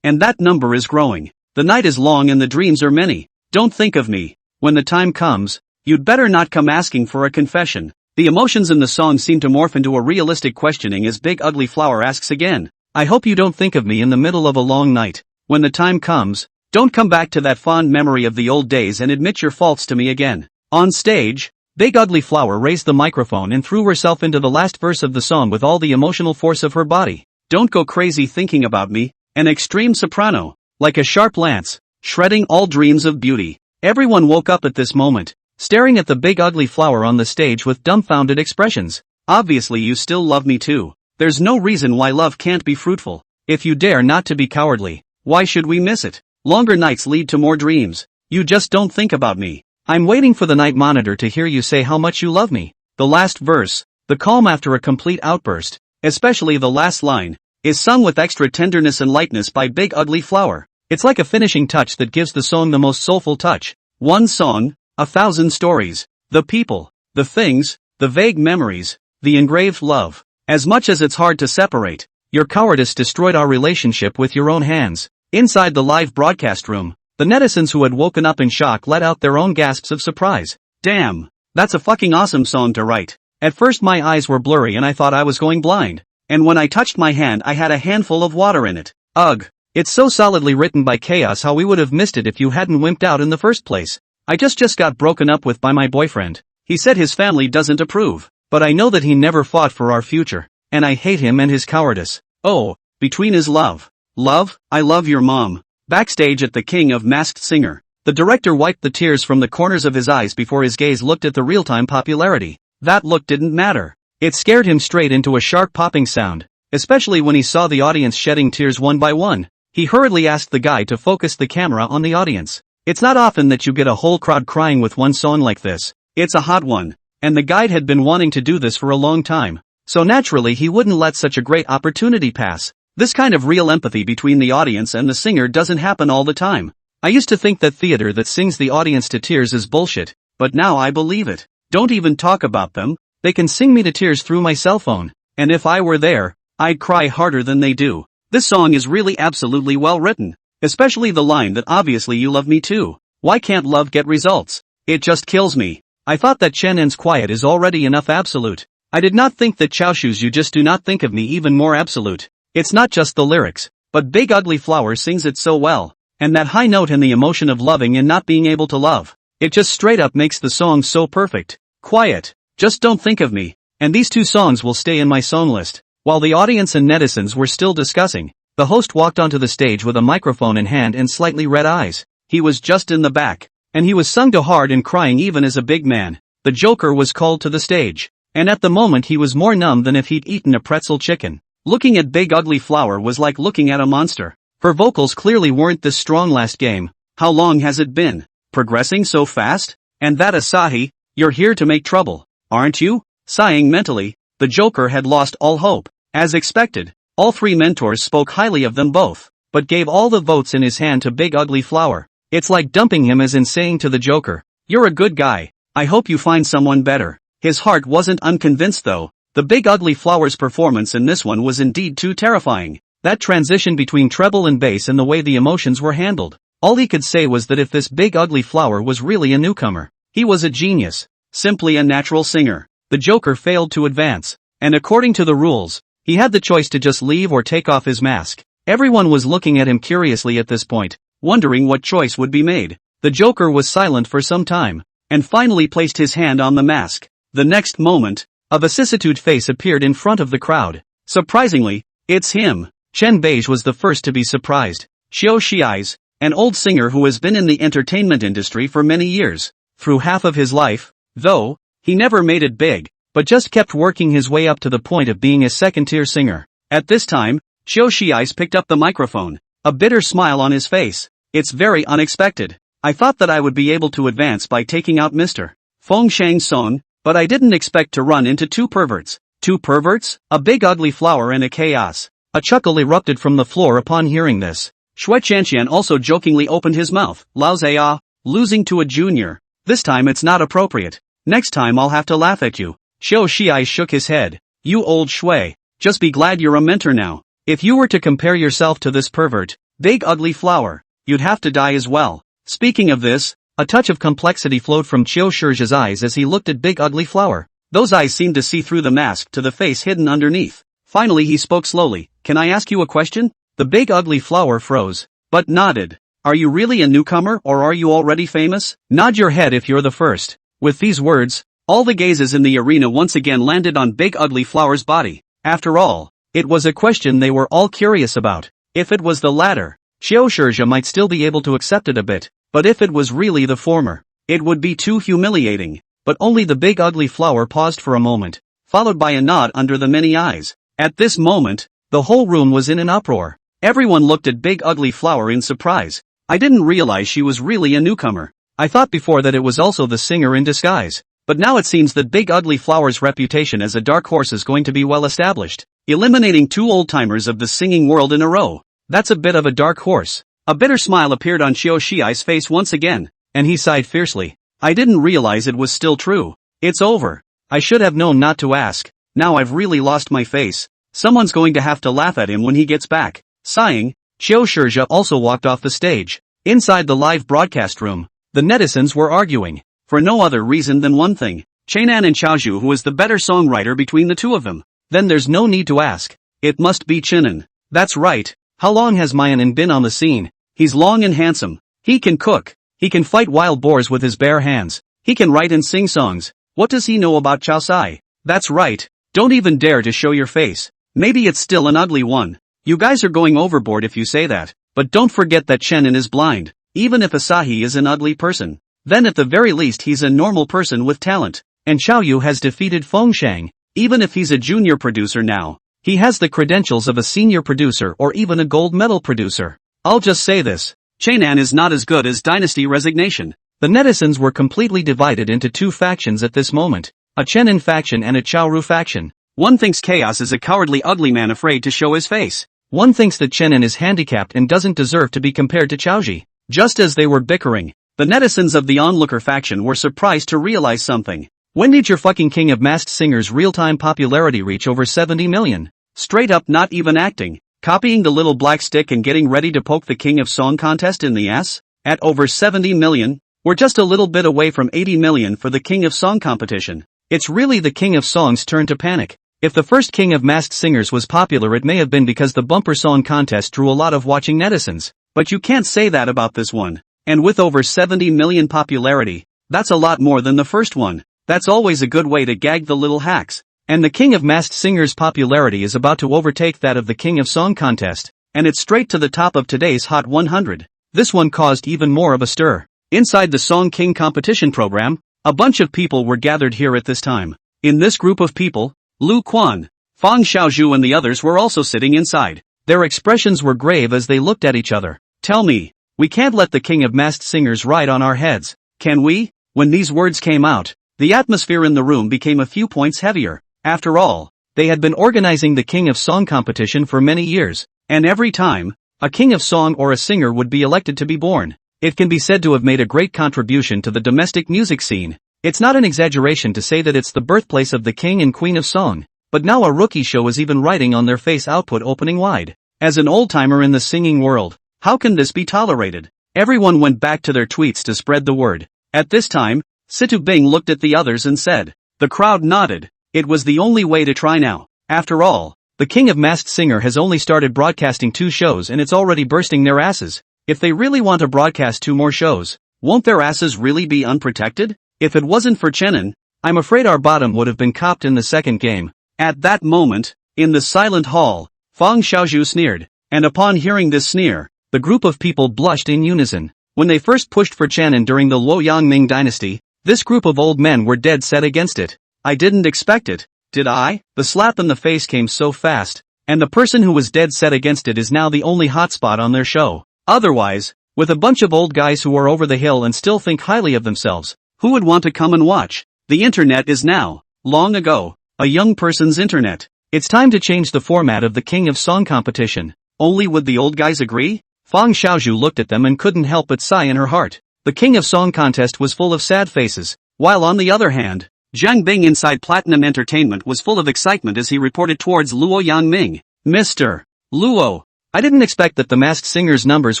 And that number is growing. The night is long and the dreams are many. Don't think of me. When the time comes, you'd better not come asking for a confession. The emotions in the song seem to morph into a realistic questioning as Big Ugly Flower asks again. I hope you don't think of me in the middle of a long night. When the time comes, don't come back to that fond memory of the old days and admit your faults to me again. On stage, Big Ugly Flower raised the microphone and threw herself into the last verse of the song with all the emotional force of her body. Don't go crazy thinking about me. An extreme soprano, like a sharp lance, shredding all dreams of beauty. Everyone woke up at this moment, staring at the Big Ugly Flower on the stage with dumbfounded expressions. Obviously you still love me too. There's no reason why love can't be fruitful. If you dare not to be cowardly, why should we miss it? Longer nights lead to more dreams. You just don't think about me. I'm waiting for the night monitor to hear you say how much you love me. The last verse, the calm after a complete outburst, especially the last line, is sung with extra tenderness and lightness by Big Ugly Flower. It's like a finishing touch that gives the song the most soulful touch. One song, 1,000 stories. The people, the things, the vague memories, the engraved love. As much as it's hard to separate, your cowardice destroyed our relationship with your own hands. Inside the live broadcast room, the netizens who had woken up in shock let out their own gasps of surprise. Damn, that's a fucking awesome song to write. At first my eyes were blurry and I thought I was going blind. And when I touched my hand I had a handful of water in it. Ugh. It's so solidly written by Chaos how we would have missed it if you hadn't wimped out in the first place. I just got broken up with by my boyfriend. He said his family doesn't approve. But I know that he never fought for our future. And I hate him and his cowardice. Oh, between his love. Love, I love your mom. Backstage at The King of Masked Singer, the director wiped the tears from the corners of his eyes before his gaze looked at the real-time popularity. That look didn't matter. It scared him straight into a sharp popping sound, especially when he saw the audience shedding tears one by one. He hurriedly asked the guy to focus the camera on the audience. It's not often that you get a whole crowd crying with one song like this. It's a hot one. And the guide had been wanting to do this for a long time. So naturally he wouldn't let such a great opportunity pass. This kind of real empathy between the audience and the singer doesn't happen all the time. I used to think that theater that sings the audience to tears is bullshit, but now I believe it. Don't even talk about them. They can sing me to tears through my cell phone. And if I were there, I'd cry harder than they do. This song is really absolutely well written. Especially the line that obviously you love me too. Why can't love get results? It just kills me. I thought that Chen N's quiet is already enough absolute. I did not think that Chaoshu's you just do not think of me even more absolute. It's not just the lyrics, but Big Ugly Flower sings it so well. And that high note and the emotion of loving and not being able to love. It just straight up makes the song so perfect. Quiet. Just don't think of me. And these two songs will stay in my song list. While the audience and netizens were still discussing, the host walked onto the stage with a microphone in hand and slightly red eyes. He was just in the back. And he was sung to hard and crying even as a big man. The Joker was called to the stage. And at the moment he was more numb than if he'd eaten a pretzel chicken. Looking at Big Ugly Flower was like looking at a monster. Her vocals clearly weren't this strong last game. How long has it been? Progressing so fast? And that Asahi, you're here to make trouble, aren't you? Sighing mentally, the Joker had lost all hope. As expected, all three mentors spoke highly of them both, but gave all the votes in his hand to Big Ugly Flower. It's like dumping him as in saying to the Joker, you're a good guy, I hope you find someone better. His heart wasn't unconvinced though. The Big Ugly Flower's performance in this one was indeed too terrifying. That transition between treble and bass and the way the emotions were handled. All he could say was that if this Big Ugly Flower was really a newcomer, he was a genius. Simply a natural singer. The Joker failed to advance. And according to the rules, he had the choice to just leave or take off his mask. Everyone was looking at him curiously at this point, wondering what choice would be made. The Joker was silent for some time, and finally placed his hand on the mask. The next moment, a vicissitude face appeared in front of the crowd. Surprisingly, it's him. Chen Beige was the first to be surprised. Xiao Xiais, an old singer who has been in the entertainment industry for many years. Through half of his life, though, he never made it big, but just kept working his way up to the point of being a second-tier singer. At this time, Xiao Xiais picked up the microphone, a bitter smile on his face. It's very unexpected. I thought that I would be able to advance by taking out Mr. Feng Shang Song, but I didn't expect to run into two perverts. Two perverts? A Big Ugly Flower and a chaos. A chuckle erupted from the floor upon hearing this. Shui Chanqian also jokingly opened his mouth. Lao Zaya, losing to a junior. This time it's not appropriate. Next time I'll have to laugh at you. Xiao Xiai shook his head. You old Shui. Just be glad you're a mentor now. If you were to compare yourself to this pervert, Big Ugly Flower, you'd have to die as well. Speaking of this, a touch of complexity flowed from Qiu Shizhi's eyes as he looked at Big Ugly Flower. Those eyes seemed to see through the mask to the face hidden underneath. Finally he spoke slowly. Can I ask you a question? The Big Ugly Flower froze, but nodded. Are you really a newcomer or are you already famous? Nod your head if you're the first. With these words, all the gazes in the arena once again landed on Big Ugly Flower's body. After all, it was a question they were all curious about. If it was the latter, Xiao Shizhi might still be able to accept it a bit, but if it was really the former, it would be too humiliating. But only the Big Ugly Flower paused for a moment, followed by a nod under the many eyes. At this moment, the whole room was in an uproar. Everyone looked at Big Ugly Flower in surprise. I didn't realize she was really a newcomer. I thought before that it was also the singer in disguise. But now it seems that Big Ugly Flower's reputation as a dark horse is going to be well established. Eliminating two old-timers of the singing world in a row. That's a bit of a dark horse. A bitter smile appeared on Xiao Xiai's face once again, and he sighed fiercely. I didn't realize it was still true. It's over. I should have known not to ask. Now I've really lost my face. Someone's going to have to laugh at him when he gets back. Sighing, Qiu Shizhi also walked off the stage. Inside the live broadcast room, the netizens were arguing, for no other reason than one thing. Chainan and Chaozhu, who is the better songwriter between the two of them. Then there's no need to ask. It must be Chinen. That's right. How long has Mayanan been on the scene? He's long and handsome. He can cook. He can fight wild boars with his bare hands. He can write and sing songs. What does he know about Chao Sai? That's right. Don't even dare to show your face. Maybe it's still an ugly one. You guys are going overboard if you say that. But don't forget that Chenin is blind. Even if Asahi is an ugly person, then at the very least he's a normal person with talent. And Chao Yu has defeated Feng Shang. Even if he's a junior producer now, he has the credentials of a senior producer or even a gold medal producer. I'll just say this. Chainan is not as good as Dynasty Resignation. The netizens were completely divided into two factions at this moment. A Chenin faction and a Chaoru faction. One thinks Chaos is a cowardly ugly man afraid to show his face. One thinks that Chenin is handicapped and doesn't deserve to be compared to Chaoji. Just as they were bickering, the netizens of the onlooker faction were surprised to realize something. When did your fucking king of masked singers real-time popularity reach over 70 million? Straight up not even acting. Copying the little black stick and getting ready to poke the king of song contest in the ass? At over 70 million? We're just a little bit away from 80 million for the King of Song competition. It's really the King of Song's turn to panic. If the first King of Masked Singers was popular, it may have been because the bumper song contest drew a lot of watching netizens. But you can't say that about this one. And with over 70 million popularity, that's a lot more than the first one. That's always a good way to gag the little hacks. And the King of Masked Singers' popularity is about to overtake that of the King of Song contest, and it's straight to the top of today's Hot 100. This one caused even more of a stir. Inside the Song King competition program, a bunch of people were gathered here at this time. In this group of people, Lu Quan, Fang Xiaozhu and the others were also sitting inside. Their expressions were grave as they looked at each other. Tell me, we can't let the King of Masked Singers ride on our heads, can we? When these words came out, the atmosphere in the room became a few points heavier. After all, they had been organizing the King of Song competition for many years, and every time, a King of Song or a singer would be elected to be born, it can be said to have made a great contribution to the domestic music scene. It's not an exaggeration to say that it's the birthplace of the King and Queen of Song, but now a rookie show is even writing on their face output opening wide. As an old-timer in the singing world, how can this be tolerated? Everyone went back to their tweets to spread the word. At this time, Situ Bing looked at the others and said. The crowd nodded. It was the only way to try now. After all, the King of Masked Singer has only started broadcasting 2 shows and it's already bursting their asses. If they really want to broadcast 2 more shows, won't their asses really be unprotected? If it wasn't for Chenin, I'm afraid our bottom would have been copped in the second game. At that moment, in the silent hall, Fang Xiaozhu sneered, and upon hearing this sneer, the group of people blushed in unison. When they first pushed for Chenin during the Luoyang Ming dynasty, this group of old men were dead set against it. I didn't expect it, did I? The slap in the face came so fast, and the person who was dead set against it is now the only hotspot on their show. Otherwise, with a bunch of old guys who are over the hill and still think highly of themselves, who would want to come and watch? The internet is now, long ago, a young person's internet. It's time to change the format of the King of Song competition. Only would the old guys agree? Fang Xiaozhu looked at them and couldn't help but sigh in her heart. The King of Song contest was full of sad faces, while on the other hand, Zhang Bing inside Platinum Entertainment was full of excitement as he reported towards Luo Yangming. Mr. Luo, I didn't expect that the Masked Singer's numbers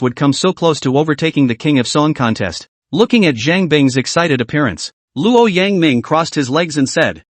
would come so close to overtaking the King of Song contest. Looking at Zhang Bing's excited appearance, Luo Yangming crossed his legs and said,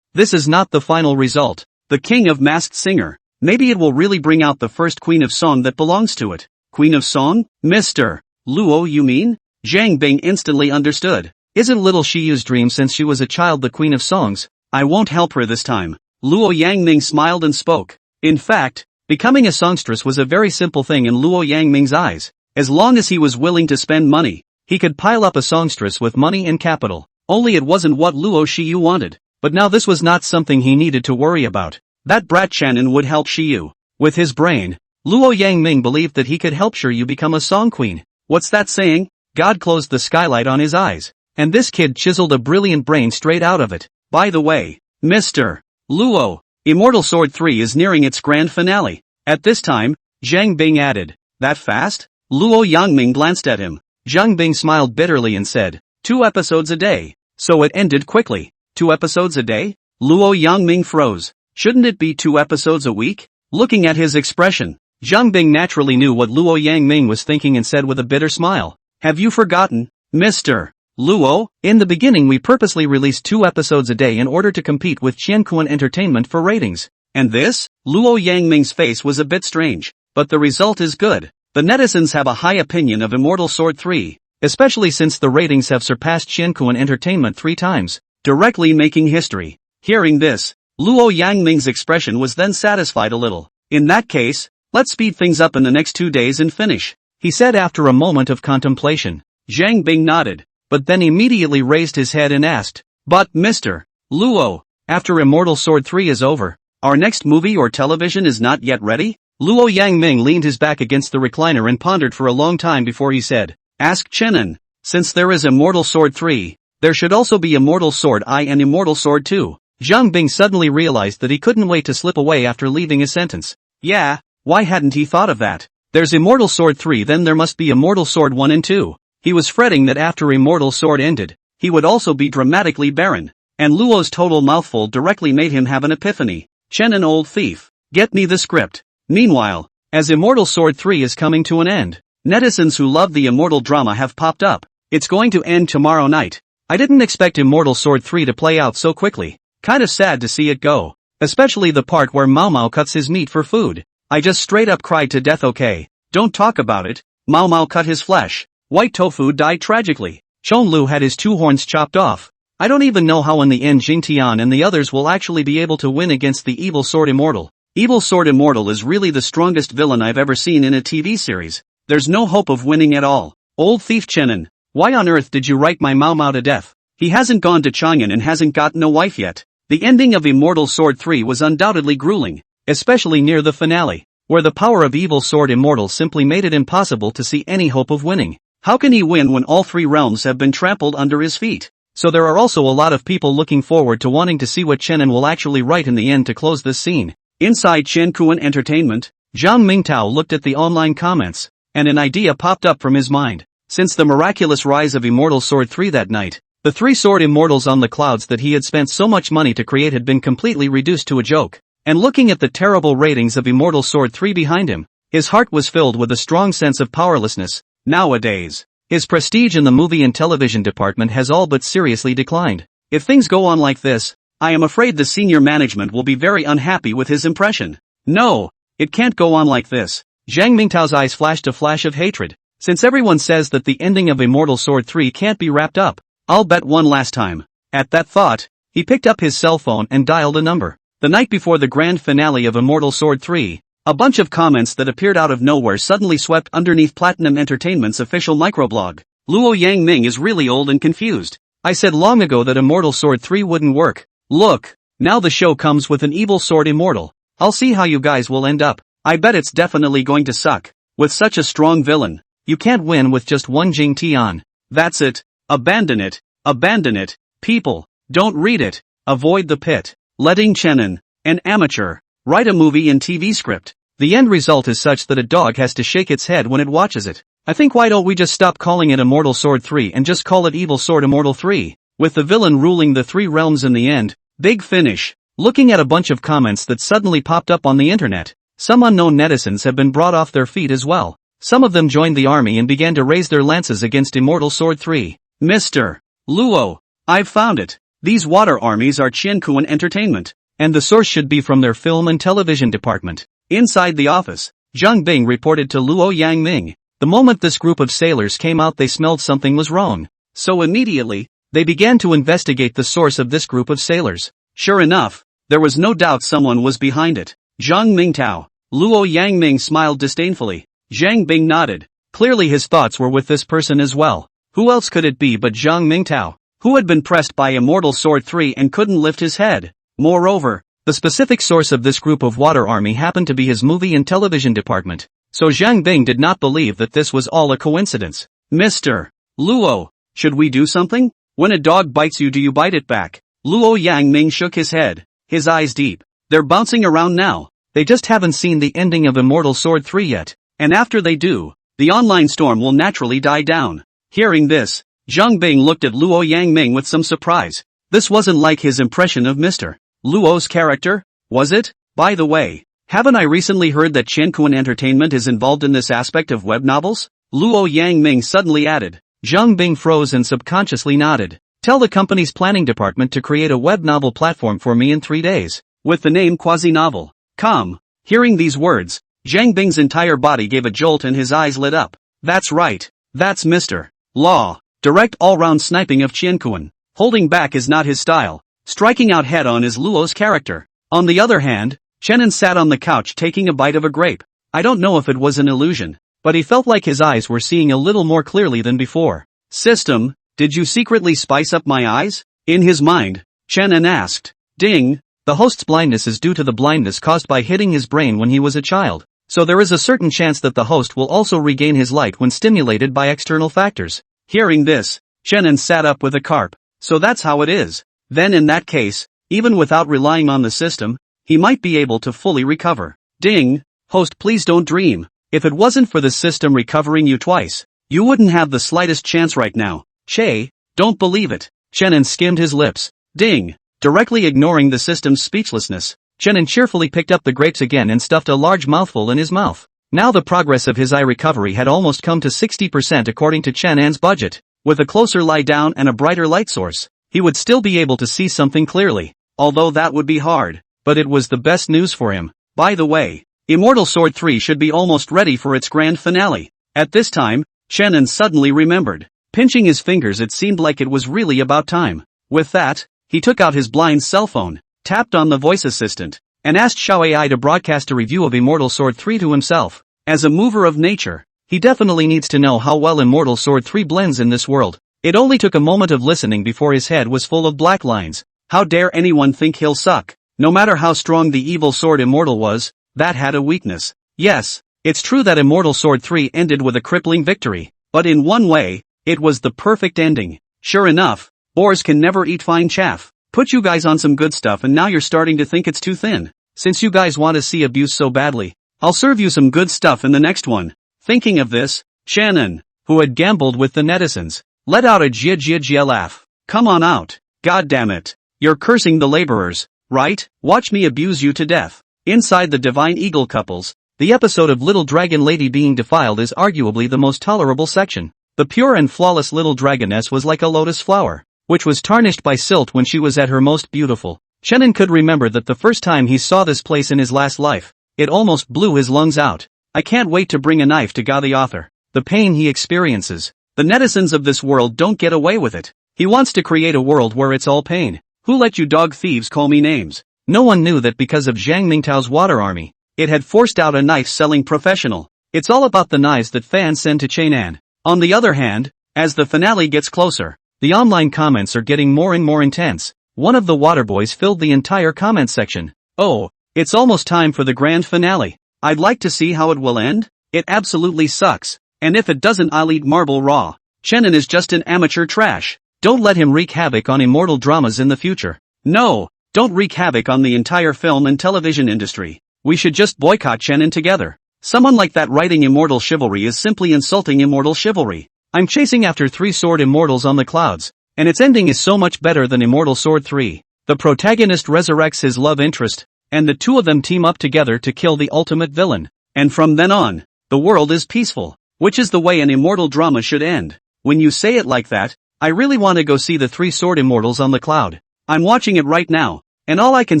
this is not the final result. The King of Masked Singer. Maybe it will really bring out the first Queen of Song that belongs to it. Queen of Song? Mr. Luo, you mean? Zhang Bing instantly understood. Isn't little Shiyu's dream since she was a child the Queen of Songs? I won't help her this time. Luo Yangming smiled and spoke. In fact, becoming a songstress was a very simple thing in Luo Yangming's eyes. As long as he was willing to spend money, he could pile up a songstress with money and capital. Only it wasn't what Luo Shiyu wanted. But now this was not something he needed to worry about. That brat Chenin would help Shiyu. With his brain, Luo Yangming believed that he could help Shiyu become a song queen. What's that saying? God closed the skylight on his eyes. And this kid chiseled a brilliant brain straight out of it. By the way, Mr. Luo, Immortal Sword 3 is nearing its grand finale. At this time, Zhang Bing added, that fast? Luo Yangming glanced at him. Zhang Bing smiled bitterly and said, 2 episodes a day. So it ended quickly. 2 episodes a day? Luo Yangming froze. Shouldn't it be 2 episodes a week? Looking at his expression, Zhang Bing naturally knew what Luo Yangming was thinking and said with a bitter smile. Have you forgotten, Mr. Luo? In the beginning we purposely released 2 episodes a day in order to compete with Qiankuan Entertainment for ratings. And this? Luo Yangming's face was a bit strange. But the result is good. The netizens have a high opinion of Immortal Sword 3, especially since the ratings have surpassed Qiankuan Entertainment 3 times, directly making history. Hearing this, Luo Yangming's expression was then satisfied a little. In that case, let's speed things up in the next 2 days and finish, he said after a moment of contemplation. Zhang Bing nodded, but then immediately raised his head and asked, but Mr. Luo, after Immortal Sword 3 is over, our next movie or television is not yet ready? Luo Yangming leaned his back against the recliner and pondered for a long time before he said, ask Chenin. Since there is Immortal Sword 3, there should also be Immortal Sword I and Immortal Sword 2. Zhang Bing suddenly realized that he couldn't wait to slip away after leaving his sentence. Yeah, why hadn't he thought of that? There's Immortal Sword 3, then there must be Immortal Sword 1 and 2. He was fretting that after Immortal Sword ended, he would also be dramatically barren. And Luo's total mouthful directly made him have an epiphany. Chenin, old thief, get me the script. Meanwhile, as Immortal Sword 3 is coming to an end, netizens who love the immortal drama have popped up. It's going to end tomorrow night. I didn't expect Immortal Sword 3 to play out so quickly. Kinda sad to see it go. Especially the part where Mao Mao cuts his meat for food. I just straight up cried to death. Okay, don't talk about it. Mao Mao cut his flesh. White Tofu died tragically. Chonlu had his 2 horns chopped off. I don't even know how in the end Jing Tian and the others will actually be able to win against the Evil Sword Immortal. Evil Sword Immortal is really the strongest villain I've ever seen in a TV series. There's no hope of winning at all. Old thief Chenin, why on earth did you write my Mao Mao to death? He hasn't gone to Chang'an and hasn't gotten a wife yet. The ending of Immortal Sword 3 was undoubtedly grueling, especially near the finale, where the power of Evil Sword Immortal simply made it impossible to see any hope of winning. How can he win when all 3 realms have been trampled under his feet? So there are also a lot of people looking forward to wanting to see what Chenin will actually write in the end to close this scene. Inside Chen Kuan Entertainment, Zhang Mingtao looked at the online comments, and an idea popped up from his mind. Since the miraculous rise of Immortal Sword 3 that night, the 3 sword immortals on the clouds that he had spent so much money to create had been completely reduced to a joke. And looking at the terrible ratings of Immortal Sword 3 behind him, his heart was filled with a strong sense of powerlessness. Nowadays, his prestige in the movie and television department has all but seriously declined. If things go on like this, I am afraid the senior management will be very unhappy with his impression. No, it can't go on like this. Zhang Mingtao's eyes flashed a flash of hatred. Since everyone says that the ending of Immortal Sword 3 can't be wrapped up, I'll bet one last time. At that thought, he picked up his cell phone and dialed a number. The night before the grand finale of Immortal Sword 3, a bunch of comments that appeared out of nowhere suddenly swept underneath Platinum Entertainment's official microblog. Luo Yangming is really old and confused. I said long ago that Immortal Sword 3 wouldn't work. Look, now the show comes with an Evil Sword Immortal. I'll see how you guys will end up. I bet it's definitely going to suck. With such a strong villain, you can't win with just one Jing Tian. That's it. Abandon it. Abandon it. People, don't read it. Avoid the pit. Letting Chenin, an amateur, write a movie and TV script. The end result is such that a dog has to shake its head when it watches it. I think why don't we just stop calling it Immortal Sword 3 and just call it Evil Sword Immortal 3, with the villain ruling the 3 realms in the end. Big finish. Looking at a bunch of comments that suddenly popped up on the internet, some unknown netizens have been brought off their feet as well. Some of them joined the army and began to raise their lances against Immortal Sword 3. Mr. Luo, I've found it. These water armies are Chen Kuan Entertainment, and the source should be from their film and television department. Inside the office, Zhang Bing reported to Luo Yangming. The moment this group of sailors came out, they smelled something was wrong. So immediately, they began to investigate the source of this group of sailors. Sure enough, there was no doubt someone was behind it. Zhang Mingtao. Luo Yangming smiled disdainfully. Zhang Bing nodded. Clearly his thoughts were with this person as well. Who else could it be but Zhang Mingtao, who had been pressed by Immortal Sword 3 and couldn't lift his head? Moreover, the specific source of this group of water army happened to be his movie and television department. So Zhang Bing did not believe that this was all a coincidence. Mr. Luo, should we do something? When a dog bites you, do you bite it back? Luo Yangming shook his head, his eyes deep. They're bouncing around now. They just haven't seen the ending of Immortal Sword 3 yet. And after they do, the online storm will naturally die down. Hearing this, Zhang Bing looked at Luo Yangming with some surprise. This wasn't like his impression of Mr. Luo's character, was it? By the way, haven't I recently heard that Chen Kuan Entertainment is involved in this aspect of web novels? Luo Yangming suddenly added. Zhang Bing froze and subconsciously nodded. Tell the company's planning department to create a web novel platform for me in 3 days, with the name Quasi-Novel. Come. Hearing these words, Zhang Bing's entire body gave a jolt and his eyes lit up. That's right. That's Mr. Law. Direct all-round sniping of Chen Kuan. Holding back is not his style. Striking out head-on is Luo's character. On the other hand, Chenin sat on the couch taking a bite of a grape. I don't know if it was an illusion, but he felt like his eyes were seeing a little more clearly than before. System, did you secretly spice up my eyes? In his mind, Chenin asked. Ding. The host's blindness is due to the blindness caused by hitting his brain when he was a child. So there is a certain chance that the host will also regain his light when stimulated by external factors. Hearing this, Chenin sat up with a carp. So that's how it is. Then in that case, even without relying on the system, he might be able to fully recover. Ding. Host, please don't dream. If it wasn't for the system recovering you twice, you wouldn't have the slightest chance right now. Che, don't believe it. Chenin skimmed his lips. Ding. Directly ignoring the system's speechlessness, Chenin cheerfully picked up the grapes again and stuffed a large mouthful in his mouth. Now the progress of his eye recovery had almost come to 60% according to Chen An's budget. With a closer lie down and a brighter light source, he would still be able to see something clearly, although that would be hard, but it was the best news for him. By the way, Immortal Sword 3 should be almost ready for its grand finale. At this time, Shannon suddenly remembered. Pinching his fingers, it seemed like it was really about time. With that, he took out his blind cell phone, tapped on the voice assistant, and asked Xiao AI to broadcast a review of Immortal Sword 3 to himself. As a mover of nature, he definitely needs to know how well Immortal Sword 3 blends in this world. It only took a moment of listening before his head was full of black lines. How dare anyone think he'll suck? No matter how strong the evil sword Immortal was, that had a weakness. Yes, it's true that Immortal Sword 3 ended with a crippling victory, but in one way, it was the perfect ending. Sure enough, boars can never eat fine chaff. Put you guys on some good stuff and now you're starting to think it's too thin. Since you guys want to see abuse so badly, I'll serve you some good stuff in the next one. Thinking of this, Shannon, who had gambled with the netizens, let out a jia laugh. Come on out. God damn it. You're cursing the laborers, right? Watch me abuse you to death. Inside the Divine Eagle couples, the episode of Little Dragon Lady being defiled is arguably the most tolerable section. The pure and flawless little dragoness was like a lotus flower, which was tarnished by silt when she was at her most beautiful. Shannon could remember that the first time he saw this place in his last life, it almost blew his lungs out. I can't wait to bring a knife to God the author. The pain he experiences. The netizens of this world don't get away with it. He wants to create a world where it's all pain. Who let you dog thieves call me names? No one knew that because of Zhang Mingtao's water army, it had forced out a knife-selling professional. It's all about the knives that fans send to Chainan. On the other hand, as the finale gets closer, the online comments are getting more and more intense. One of the water boys filled the entire comment section. Oh, it's almost time for the grand finale. I'd like to see how it will end. It absolutely sucks. And if it doesn't, I'll eat marble raw. Shannon is just an amateur trash. Don't let him wreak havoc on immortal dramas in the future. No, don't wreak havoc on the entire film and television industry. We should just boycott Shannon together. Someone like that writing immortal chivalry is simply insulting immortal chivalry. I'm chasing after 3 sword immortals on the clouds, and its ending is so much better than Immortal Sword 3. The protagonist resurrects his love interest, and the two of them team up together to kill the ultimate villain. And from then on, the world is peaceful, which is the way an immortal drama should end. When you say it like that, I really want to go see the 3 sword immortals on the cloud. I'm watching it right now, and all I can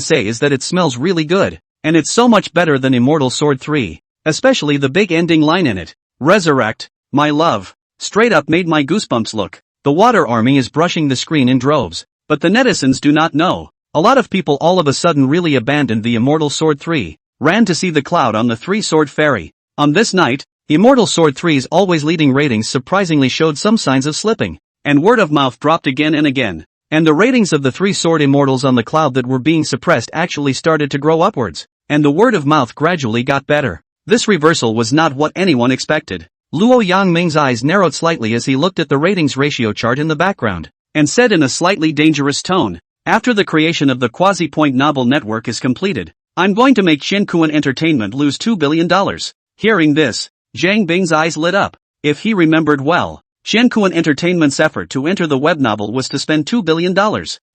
say is that it smells really good, and it's so much better than Immortal Sword 3, especially the big ending line in it. Resurrect, my love. Straight up made my goosebumps look. The water army is brushing the screen in droves, but the netizens do not know. A lot of people all of a sudden really abandoned the Immortal Sword 3, ran to see the cloud on the 3-sword ferry. On this night, Immortal Sword 3's always leading ratings surprisingly showed some signs of slipping, and word of mouth dropped again and again, and the ratings of the 3-sword immortals on the cloud that were being suppressed actually started to grow upwards, and the word of mouth gradually got better. This reversal was not what anyone expected. Luo Yangming's eyes narrowed slightly as he looked at the ratings ratio chart in the background, and said in a slightly dangerous tone, after the creation of the Quasi-Point Novel Network is completed, I'm going to make Shinkuan Entertainment lose $2 billion. Hearing this, Zhang Bing's eyes lit up. If he remembered well, Shinkuan Entertainment's effort to enter the web novel was to spend $2 billion.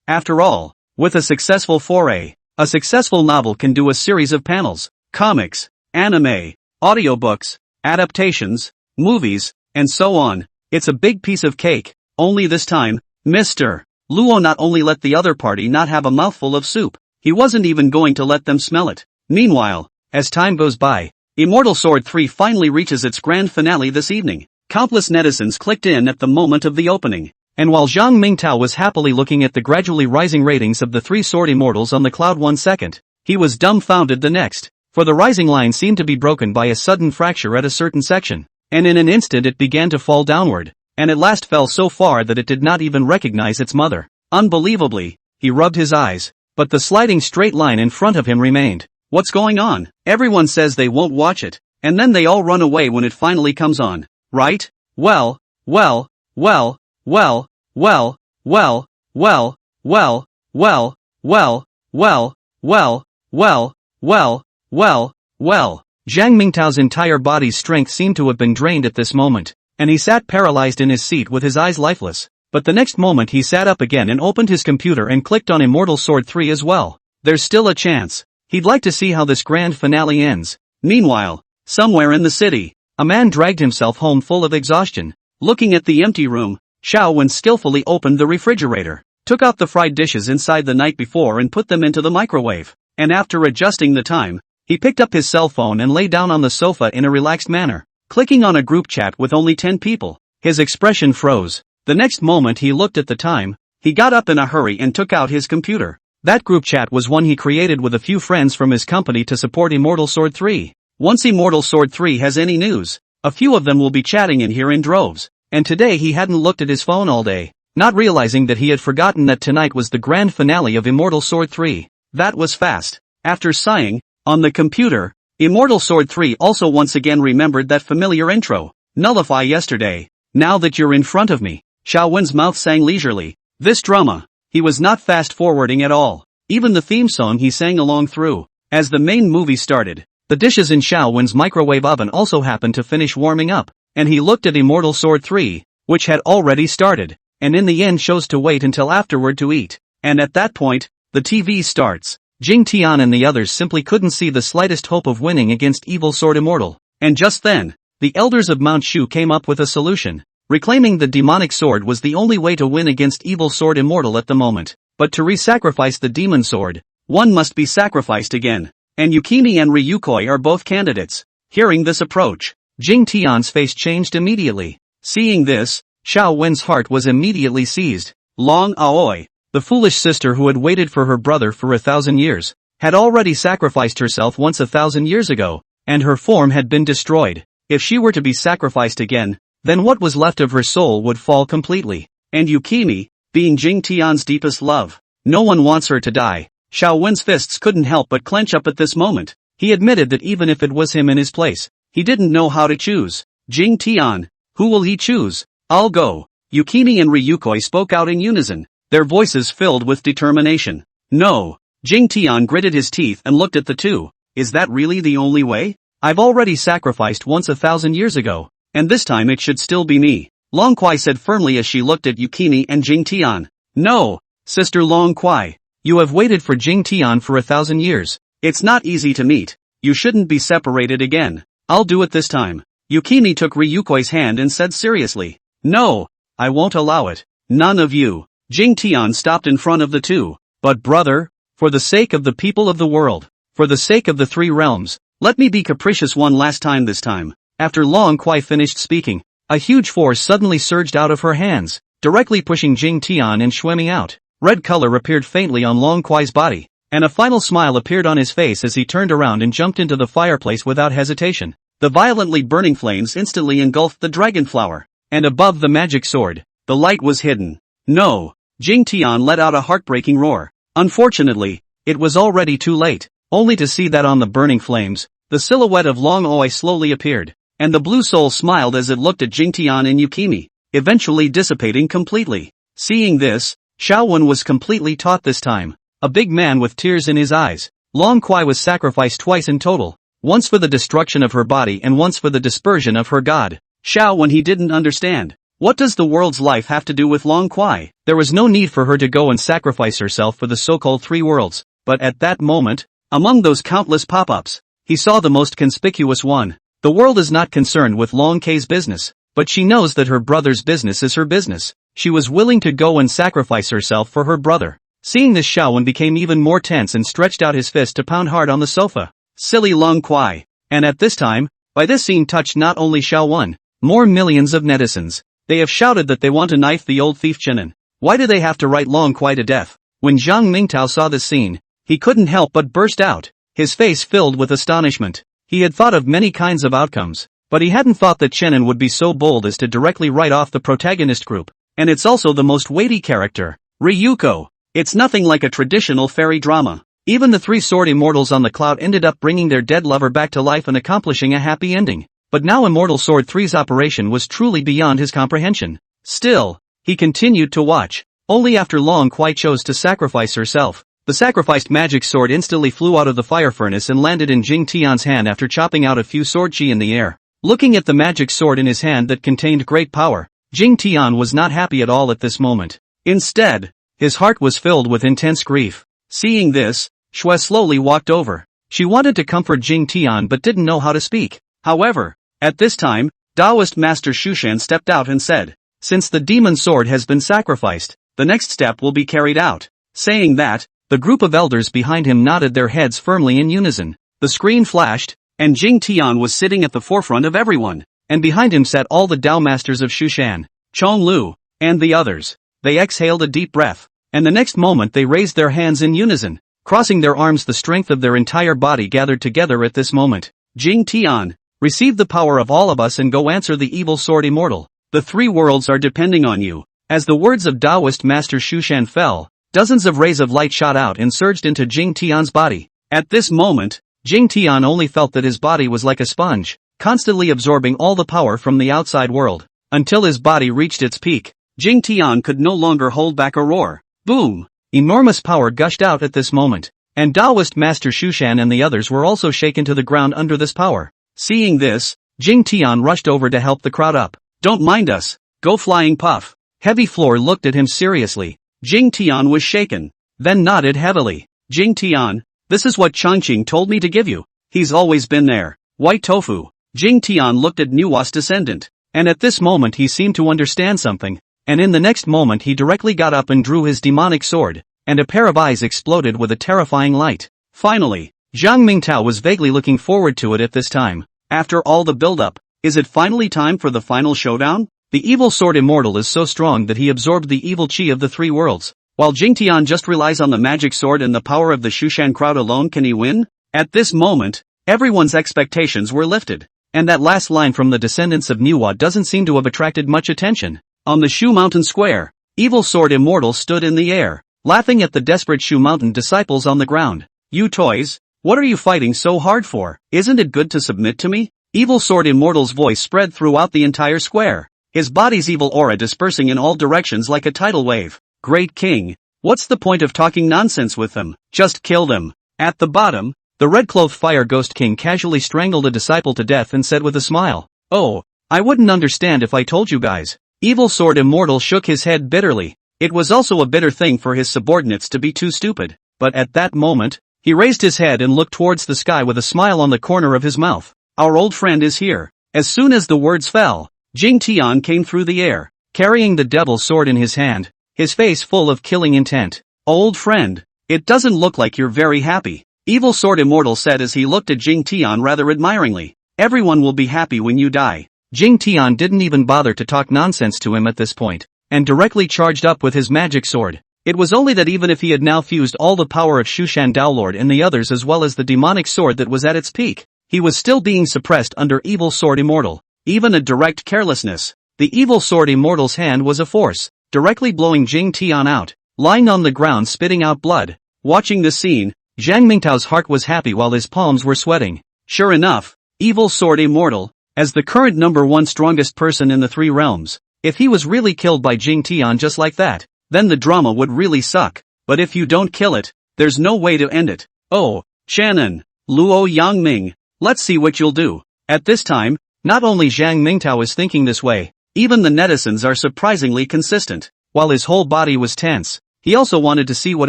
After all, with a successful foray, a successful novel can do a series of panels, comics, anime, audiobooks, adaptations, movies, and so on. It's a big piece of cake. Only this time, Mr. Luo not only let the other party not have a mouthful of soup, he wasn't even going to let them smell it. Meanwhile, as time goes by, Immortal Sword 3 finally reaches its grand finale this evening. Countless netizens clicked in at the moment of the opening, and while Zhang Mingtao was happily looking at the gradually rising ratings of the 3 sword immortals on the cloud 1 second, he was dumbfounded the next, for the rising line seemed to be broken by a sudden fracture at a certain section. And in an instant it began to fall downward, and at last fell so far that it did not even recognize its mother. Unbelievably, he rubbed his eyes, but the sliding straight line in front of him remained. What's going on? Everyone says they won't watch it, and then they all run away when it finally comes on, right? Well, well, well, well, well, well, well, well, well, well, well, well, well, well, well, well. Zhang Mingtao's entire body's strength seemed to have been drained at this moment, and he sat paralyzed in his seat with his eyes lifeless. But the next moment he sat up again and opened his computer and clicked on Immortal Sword 3 as well. There's still a chance. He'd like to see how this grand finale ends. Meanwhile, somewhere in the city, a man dragged himself home full of exhaustion. Looking at the empty room, Wen skillfully opened the refrigerator, took out the fried dishes inside the night before and put them into the microwave, and after adjusting the time, he picked up his cell phone and lay down on the sofa in a relaxed manner, clicking on a group chat with only 10 people. His expression froze. The next moment he looked at the time, he got up in a hurry and took out his computer. That group chat was one he created with a few friends from his company to support Immortal Sword 3. Once Immortal Sword 3 has any news, a few of them will be chatting in here in droves. And today he hadn't looked at his phone all day, not realizing that he had forgotten that tonight was the grand finale of Immortal Sword 3. That was fast. After sighing, on the computer, Immortal Sword 3 also once again remembered that familiar intro. Nullify yesterday. Now that you're in front of me. Wen's mouth sang leisurely. This drama. He was not fast-forwarding at all. Even the theme song he sang along through. As the main movie started, the dishes in Wen's microwave oven also happened to finish warming up, and he looked at Immortal Sword 3, which had already started, and in the end chose to wait until afterward to eat. And at that point, the TV starts. Jing Tian and the others simply couldn't see the slightest hope of winning against Evil Sword Immortal. And just then, the elders of Mount Shu came up with a solution. Reclaiming the demonic sword was the only way to win against Evil Sword Immortal at the moment. But to re-sacrifice the demon sword, one must be sacrificed again. And Yukimi and Ryukoi are both candidates. Hearing this approach, Jing Tian's face changed immediately. Seeing this, Wen's heart was immediately seized. Long Aoi, the foolish sister who had waited for her brother for 1,000 years, had already sacrificed herself once 1,000 years ago, and her form had been destroyed. If she were to be sacrificed again, then what was left of her soul would fall completely. And Yukimi, being Jing Tian's deepest love, no one wants her to die. Wen's fists couldn't help but clench up at this moment. He admitted that even if it was him in his place, he didn't know how to choose. Jing Tian, who will he choose? I'll go. Yukimi and Ryukoi spoke out in unison, their voices filled with determination. No. Jing Tian gritted his teeth and looked at the two. Is that really the only way? I've already sacrificed once 1,000 years ago, and this time it should still be me. Long Kuai said firmly as she looked at Yukimi and Jing Tian. No, Sister Long Kuai. You have waited for Jing Tian for 1,000 years. It's not easy to meet. You shouldn't be separated again. I'll do it this time. Yukimi took Ryukoi's hand and said seriously. No, I won't allow it. None of you. Jing Tian stopped in front of the two. But brother, for the sake of the people of the world, for the sake of the 3 realms, let me be capricious one last time this time. After Long Kuai finished speaking, a huge force suddenly surged out of her hands, directly pushing Jing Tian and Shuemi out. Red color appeared faintly on Long Kuai's body, and a final smile appeared on his face as he turned around and jumped into the fireplace without hesitation. The violently burning flames instantly engulfed the dragon flower, and above the magic sword, the light was hidden. No! Jing Tian let out a heartbreaking roar. Unfortunately, it was already too late, only to see that on the burning flames, the silhouette of Long Oi slowly appeared, and the blue soul smiled as it looked at Jing Tian and Yukimi, eventually dissipating completely. Seeing this, Wen was completely taut this time, a big man with tears in his eyes. Long Kuai was sacrificed twice in total, once for the destruction of her body and once for the dispersion of her god. When he didn't understand. What does the world's life have to do with Long Kuai? There was no need for her to go and sacrifice herself for the so-called 3 worlds, but at that moment, among those countless pop-ups, he saw the most conspicuous one. The world is not concerned with Long Kuai's business, but she knows that her brother's business is her business. She was willing to go and sacrifice herself for her brother. Seeing this, Wen became even more tense and stretched out his fist to pound hard on the sofa. Silly Long Kuai. And at this time, by this scene touched not only Wen, more millions of netizens. They have shouted that they want to knife the old thief Chenin. Why do they have to write Long Kuai to death? When Zhang Mingtao saw this scene, he couldn't help but burst out, his face filled with astonishment. He had thought of many kinds of outcomes, but he hadn't thought that Chenin would be so bold as to directly write off the protagonist group. And it's also the most weighty character, Ryuko. It's nothing like a traditional fairy drama. Even the 3 sword immortals on the cloud ended up bringing their dead lover back to life and accomplishing a happy ending. But now Immortal Sword 3's operation was truly beyond his comprehension. Still, he continued to watch. Only after Long Kuai chose to sacrifice herself, the sacrificed magic sword instantly flew out of the fire furnace and landed in Jing Tian's hand after chopping out a few sword chi in the air. Looking at the magic sword in his hand that contained great power, Jing Tian was not happy at all at this moment. Instead, his heart was filled with intense grief. Seeing this, Shui slowly walked over. She wanted to comfort Jing Tian but didn't know how to speak. However, at this time, Taoist Master Shushan stepped out and said, Since the demon sword has been sacrificed, the next step will be carried out. Saying that, the group of elders behind him nodded their heads firmly in unison. The screen flashed, and Jing Tian was sitting at the forefront of everyone, and behind him sat all the Dao masters of Shushan, Chong Lu, and the others. They exhaled a deep breath, and the next moment they raised their hands in unison, crossing their arms. The strength of their entire body gathered together at this moment. Jing Tian, receive the power of all of us and go answer the evil sword immortal. The three worlds are depending on you. As the words of Taoist Master Shushan fell, dozens of rays of light shot out and surged into Jing Tian's body. At this moment, Jing Tian only felt that his body was like a sponge, constantly absorbing all the power from the outside world. Until his body reached its peak, Jing Tian could no longer hold back a roar. Boom! Enormous power gushed out at this moment, and Taoist Master Shushan and the others were also shaken to the ground under this power. Seeing this, Jing Tian rushed over to help the crowd up. Don't mind us, go flying puff. Heavy Floor looked at him seriously. Jing Tian was shaken, then nodded heavily. Jing Tian, this is what Changqing told me to give you. He's always been there. White tofu. Jing Tian looked at Nuwa's descendant, and at this moment he seemed to understand something, and in the next moment he directly got up and drew his demonic sword, and a pair of eyes exploded with a terrifying light. Finally, Zhang Mingtao was vaguely looking forward to it at this time. After all the build-up, is it finally time for the final showdown? The evil sword immortal is so strong that he absorbed the evil chi of the three worlds, while Jing Tian just relies on the magic sword and the power of the Shushan crowd alone. Can he win? At this moment, everyone's expectations were lifted, and that last line from the descendants of Nuwa doesn't seem to have attracted much attention. On the Shu Mountain Square, evil sword immortal stood in the air, laughing at the desperate Shu Mountain disciples on the ground. You toys, what are you fighting so hard for? Isn't it good to submit to me? Evil sword immortal's voice spread throughout the entire square, his body's evil aura dispersing in all directions like a tidal wave. Great King, what's the point of talking nonsense with them? Just kill them. At the bottom, the red-clothed fire ghost king casually strangled a disciple to death and said with a smile, "Oh, I wouldn't understand if I told you guys." Evil sword immortal shook his head bitterly. It was also a bitter thing for his subordinates to be too stupid, but at that moment, he raised his head and looked towards the sky with a smile on the corner of his mouth. Our old friend is here. As soon as the words fell, Jing Tian came through the air, carrying the devil's sword in his hand, his face full of killing intent. Old friend, it doesn't look like you're very happy, Evil Sword Immortal said as he looked at Jing Tian rather admiringly. Everyone will be happy when you die. Jing Tian didn't even bother to talk nonsense to him at this point, and directly charged up with his magic sword. It was only that even if he had now fused all the power of Shushan Daolord and the others as well as the demonic sword that was at its peak, he was still being suppressed under Evil Sword Immortal. Even a direct carelessness. The Evil Sword Immortal's hand was a force, directly blowing Jing Tian out, lying on the ground spitting out blood. Watching this scene, Zhang Mingtao's heart was happy while his palms were sweating. Sure enough, Evil Sword Immortal, as the current #1 strongest person in the three realms, if he was really killed by Jing Tian just like that, then the drama would really suck. But if you don't kill it, there's no way to end it. Oh, Shannon, Luo Yangming, let's see what you'll do. At this time, not only Zhang Mingtao is thinking this way, even the netizens are surprisingly consistent. While his whole body was tense, he also wanted to see what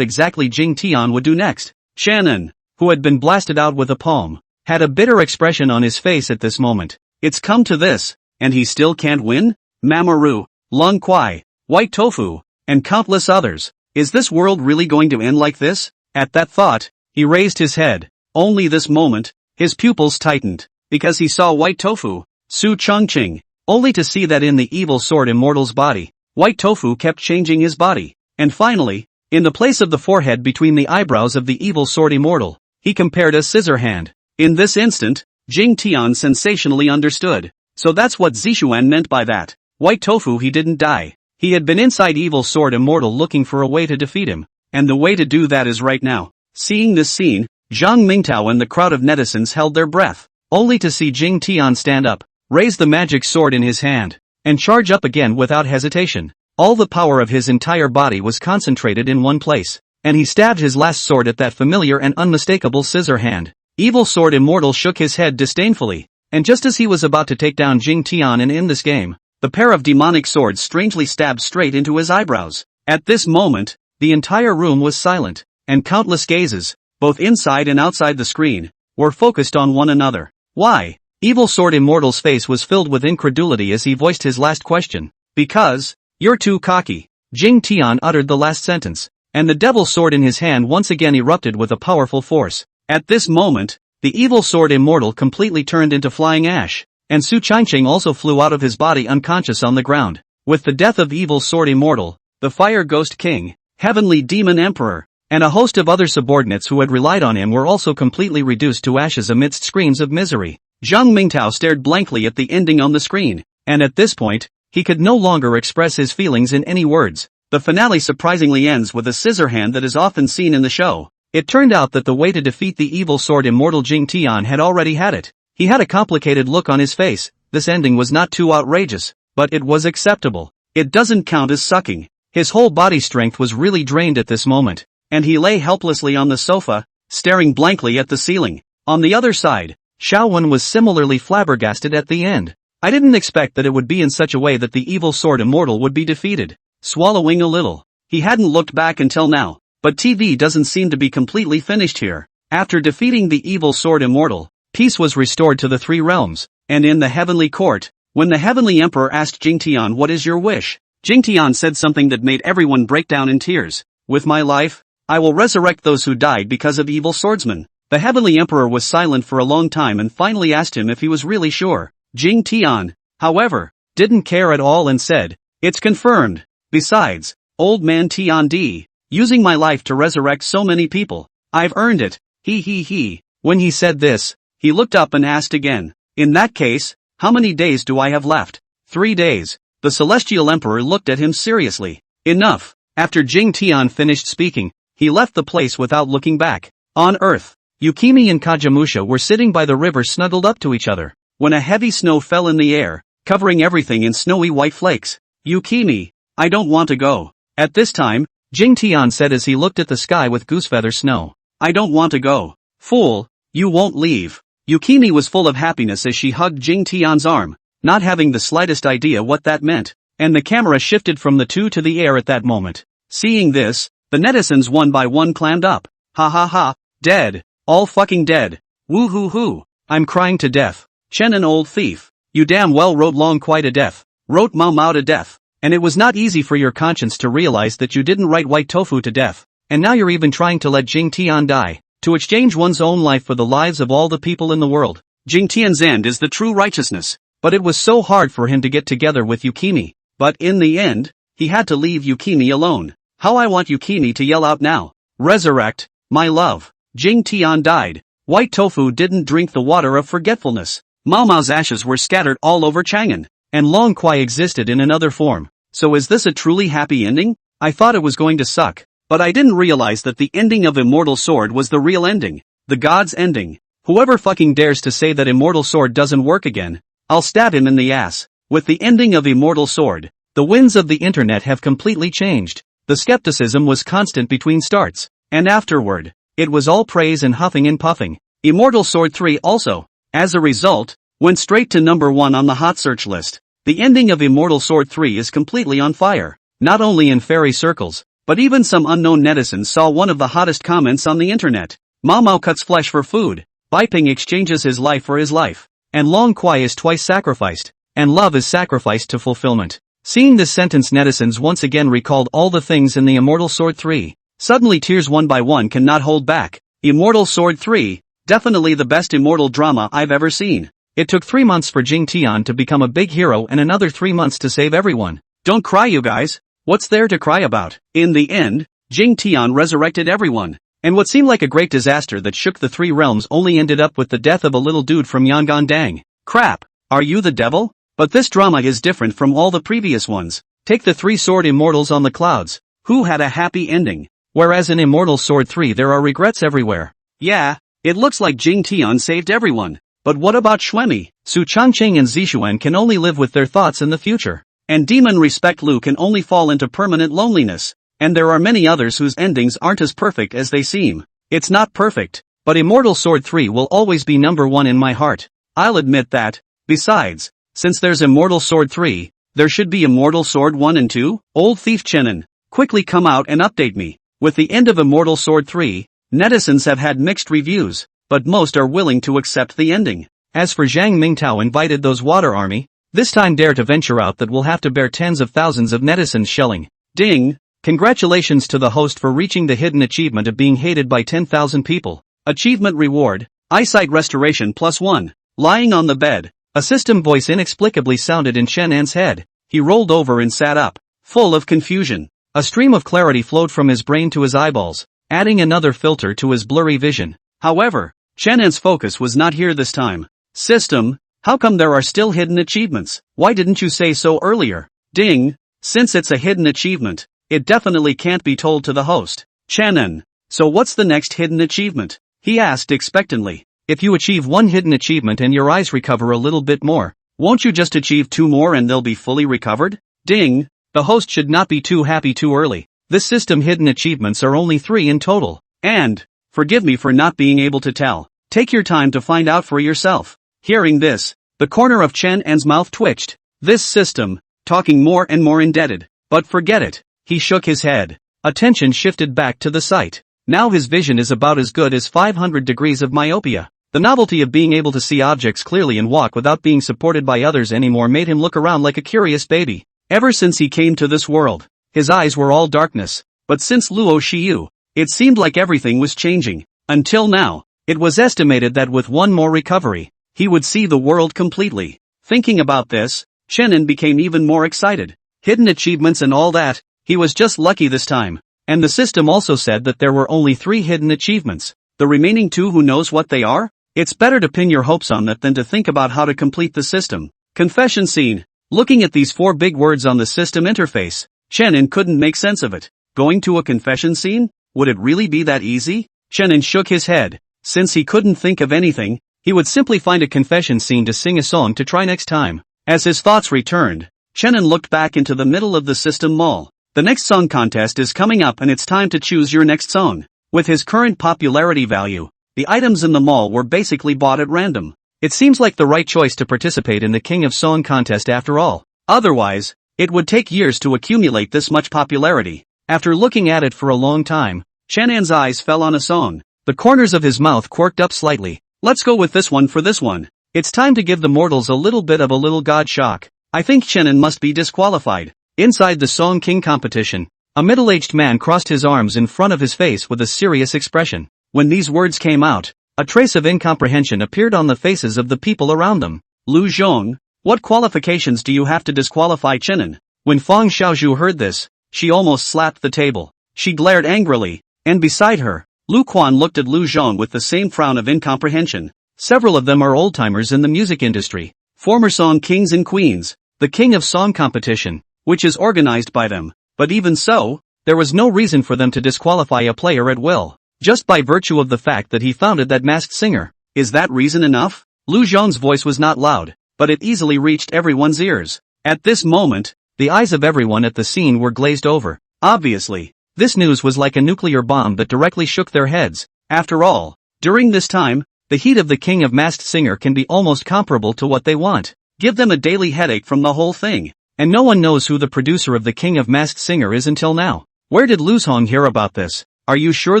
exactly Jing Tian would do next. Shannon, who had been blasted out with a palm, had a bitter expression on his face at this moment. It's come to this, and he still can't win? Mamoru, Lung Kuai, White Tofu, and countless others. Is this world really going to end like this? At that thought, he raised his head. Only this moment, his pupils tightened, because he saw White Tofu, Su Chongqing, only to see that in the Evil Sword Immortal's body, White Tofu kept changing his body. And finally, in the place of the forehead between the eyebrows of the Evil Sword Immortal, he compared a scissor hand. In this instant, Jing Tian sensationally understood. So that's what Zishuan meant by that. White Tofu, he didn't die. He had been inside Evil Sword Immortal looking for a way to defeat him, and the way to do that is right now. Seeing this scene, Zhang Mingtao and the crowd of netizens held their breath, only to see Jing Tian stand up, raise the magic sword in his hand, and charge up again without hesitation. All the power of his entire body was concentrated in one place, and he stabbed his last sword at that familiar and unmistakable scissor hand. Evil Sword Immortal shook his head disdainfully, and just as he was about to take down Jing Tian and end this game, the pair of demonic swords strangely stabbed straight into his eyebrows. At this moment, the entire room was silent, and countless gazes, both inside and outside the screen, were focused on one another. Why? Evil Sword Immortal's face was filled with incredulity as he voiced his last question. Because, you're too cocky. Jing Tian uttered the last sentence, and the devil's sword in his hand once again erupted with a powerful force. At this moment, the evil sword immortal completely turned into flying ash, and Su Changqing also flew out of his body unconscious on the ground. With the death of evil sword immortal, the Fire Ghost King, Heavenly Demon Emperor, and a host of other subordinates who had relied on him were also completely reduced to ashes amidst screams of misery. Zhang Mingtao stared blankly at the ending on the screen, and at this point, he could no longer express his feelings in any words. The finale surprisingly ends with a scissor hand that is often seen in the show. It turned out that the way to defeat the evil sword immortal Jing Tian had already had it. He had a complicated look on his face. This ending was not too outrageous, but it was acceptable. It doesn't count as sucking. His whole body strength was really drained at this moment, and he lay helplessly on the sofa, staring blankly at the ceiling. On the other side, Xiaowen was similarly flabbergasted at the end. I didn't expect that it would be in such a way that the evil sword immortal would be defeated. Swallowing a little, he hadn't looked back until now. But TV doesn't seem to be completely finished here. After defeating the evil sword immortal, peace was restored to the three realms, and in the heavenly court, when the heavenly emperor asked Jing Tian, "What is your wish?" Jing Tian said something that made everyone break down in tears. "With my life, I will resurrect those who died because of evil swordsmen." The heavenly emperor was silent for a long time and finally asked him if he was really sure. Jing Tian, however, didn't care at all and said, "It's confirmed. Besides, old man Tian Di, using my life to resurrect so many people, I've earned it, he. When he said this, he looked up and asked again, "In that case, how many days do I have left?" 3 days. The celestial emperor looked at him seriously. Enough. After Jing Tian finished speaking, he left the place without looking back. On Earth, Yukimi and Kajamusha were sitting by the river snuggled up to each other, when a heavy snow fell in the air, covering everything in snowy white flakes. "Yukimi, I don't want to go." At this time, Jing Tian said as he looked at the sky with goosefeather snow. "I don't want to go." "Fool, you won't leave." Yukimi was full of happiness as she hugged Jing Tian's arm, not having the slightest idea what that meant, and the camera shifted from the two to the air at that moment. Seeing this, the netizens one by one clammed up. "Ha ha ha, dead, all fucking dead. Woo hoo hoo, I'm crying to death. Chen an old thief, you damn well wrote long quite a death, wrote Mao Mao to death. And it was not easy for your conscience to realize that you didn't write White Tofu to death, and now you're even trying to let Jing Tian die, to exchange one's own life for the lives of all the people in the world. Jing Tian's end is the true righteousness, but it was so hard for him to get together with Yukimi. But in the end, he had to leave Yukimi alone. How I want Yukimi to yell out now, "Resurrect, my love." Jing Tian died. White Tofu didn't drink the water of forgetfulness. Mao Mao's ashes were scattered all over Chang'an, and Long Kwai existed in another form. So is this a truly happy ending? I thought it was going to suck, but I didn't realize that the ending of Immortal Sword was the real ending. The God's ending. Whoever fucking dares to say that Immortal Sword doesn't work again, I'll stab him in the ass. With the ending of Immortal Sword, the winds of the internet have completely changed. The skepticism was constant between starts, and afterward, it was all praise and huffing and puffing. Immortal Sword 3 also, as a result, went straight to number 1 on the hot search list. The ending of Immortal Sword 3 is completely on fire, not only in fairy circles, but even some unknown netizens saw one of the hottest comments on the internet. Mao Mao cuts flesh for food, Bai Ping exchanges his life for his life, and Long Kwai is twice sacrificed, and love is sacrificed to fulfillment. Seeing this sentence, netizens once again recalled all the things in the Immortal Sword 3. Suddenly tears one by one cannot hold back. Immortal Sword 3, definitely the best immortal drama I've ever seen. It took 3 months for Jing Tian to become a big hero and another 3 months to save everyone. Don't cry, you guys. What's there to cry about? In the end, Jing Tian resurrected everyone. And what seemed like a great disaster that shook the 3 realms only ended up with the death of a little dude from Yangon Dang. Crap. Are you the devil? But this drama is different from all the previous ones. Take the 3 sword immortals on the clouds, who had a happy ending. Whereas in Immortal Sword 3 there are regrets everywhere. Yeah, it looks like Jing Tian saved everyone. But what about Shuemi? Su Changqing and Zixuan can only live with their thoughts in the future. And Demon Respect Lu can only fall into permanent loneliness. And there are many others whose endings aren't as perfect as they seem. It's not perfect, but Immortal Sword 3 will always be number 1 in my heart. I'll admit that. Besides, since there's Immortal Sword 3, there should be Immortal Sword 1 and 2? Old Thief Chenin, quickly come out and update me. With the end of Immortal Sword 3, netizens have had mixed reviews, but most are willing to accept the ending. As for Zhang Mingtao invited those water army, This time dare to venture out that will have to bear tens of thousands of netizens shelling. Ding! Congratulations to the host for reaching the hidden achievement of being hated by 10,000 people. Achievement reward, eyesight restoration +1. Lying on the bed, a system voice inexplicably sounded in Chen An's head. He rolled over and sat up, full of confusion. A stream of clarity flowed from his brain to his eyeballs, adding another filter to his blurry vision. However, Chen An's focus was not here this time. System, how come there are still hidden achievements? Why didn't you say so earlier? Ding! Since it's a hidden achievement, it definitely can't be told to the host. Chen An, so what's the next hidden achievement? He asked expectantly. If you achieve one hidden achievement and your eyes recover a little bit more, won't you just achieve 2 more and they'll be fully recovered? Ding! The host should not be too happy too early. This system hidden achievements are only 3 in total. And, forgive me for not being able to tell. Take your time to find out for yourself. Hearing this, the corner of Chen An's mouth twitched. This system, talking more and more indebted. But forget it. He shook his head. Attention shifted back to the sight. Now his vision is about as good as 500 degrees of myopia. The novelty of being able to see objects clearly and walk without being supported by others anymore made him look around like a curious baby. Ever since he came to this world, his eyes were all darkness. But since Luo Shiyu, it seemed like everything was changing. Until now, it was estimated that with one more recovery, he would see the world completely. Thinking about this, Chen An became even more excited. Hidden achievements and all that, he was just lucky this time. And the system also said that there were only 3 hidden achievements. The remaining 2, who knows what they are? It's better to pin your hopes on that than to think about how to complete the system. Confession scene. Looking at these 4 big words on the system interface, Chen An couldn't make sense of it. Going to a confession scene? Would it really be that easy? Chen An shook his head. Since he couldn't think of anything, he would simply find a confession scene to sing a song to try next time. As his thoughts returned, Chen An looked back into the middle of the system mall. The next song contest is coming up and it's time to choose your next song. With his current popularity value, the items in the mall were basically bought at random. It seems like the right choice to participate in the King of Song contest after all. Otherwise, it would take years to accumulate this much popularity. After looking at it for a long time, Chen An's eyes fell on a song. The corners of his mouth quirked up slightly. Let's go with this one for this one. It's time to give the mortals a little bit of a little god shock. I think Chen An must be disqualified. Inside the Song King competition, a middle-aged man crossed his arms in front of his face with a serious expression. When these words came out, a trace of incomprehension appeared on the faces of the people around them. Lu Zhong, what qualifications do you have to disqualify Chen An? When Fang Xiaozhu heard this, she almost slapped the table. She glared angrily, and beside her, Lu Quan looked at Lu Zhong with the same frown of incomprehension. Several of them are old-timers in the music industry, former song kings and queens, the King of Song competition, which is organized by them. But even so, there was no reason for them to disqualify a player at will, just by virtue of the fact that he founded that masked singer. Is that reason enough? Lu Zhong's voice was not loud, but it easily reached everyone's ears. At this moment, the eyes of everyone at the scene were glazed over. Obviously, this news was like a nuclear bomb that directly shook their heads. After all, during this time, the heat of the King of Masked Singer can be almost comparable to what they want. Give them a daily headache from the whole thing. And no one knows who the producer of the King of Masked Singer is until now. Where did Lu Zhong hear about this? Are you sure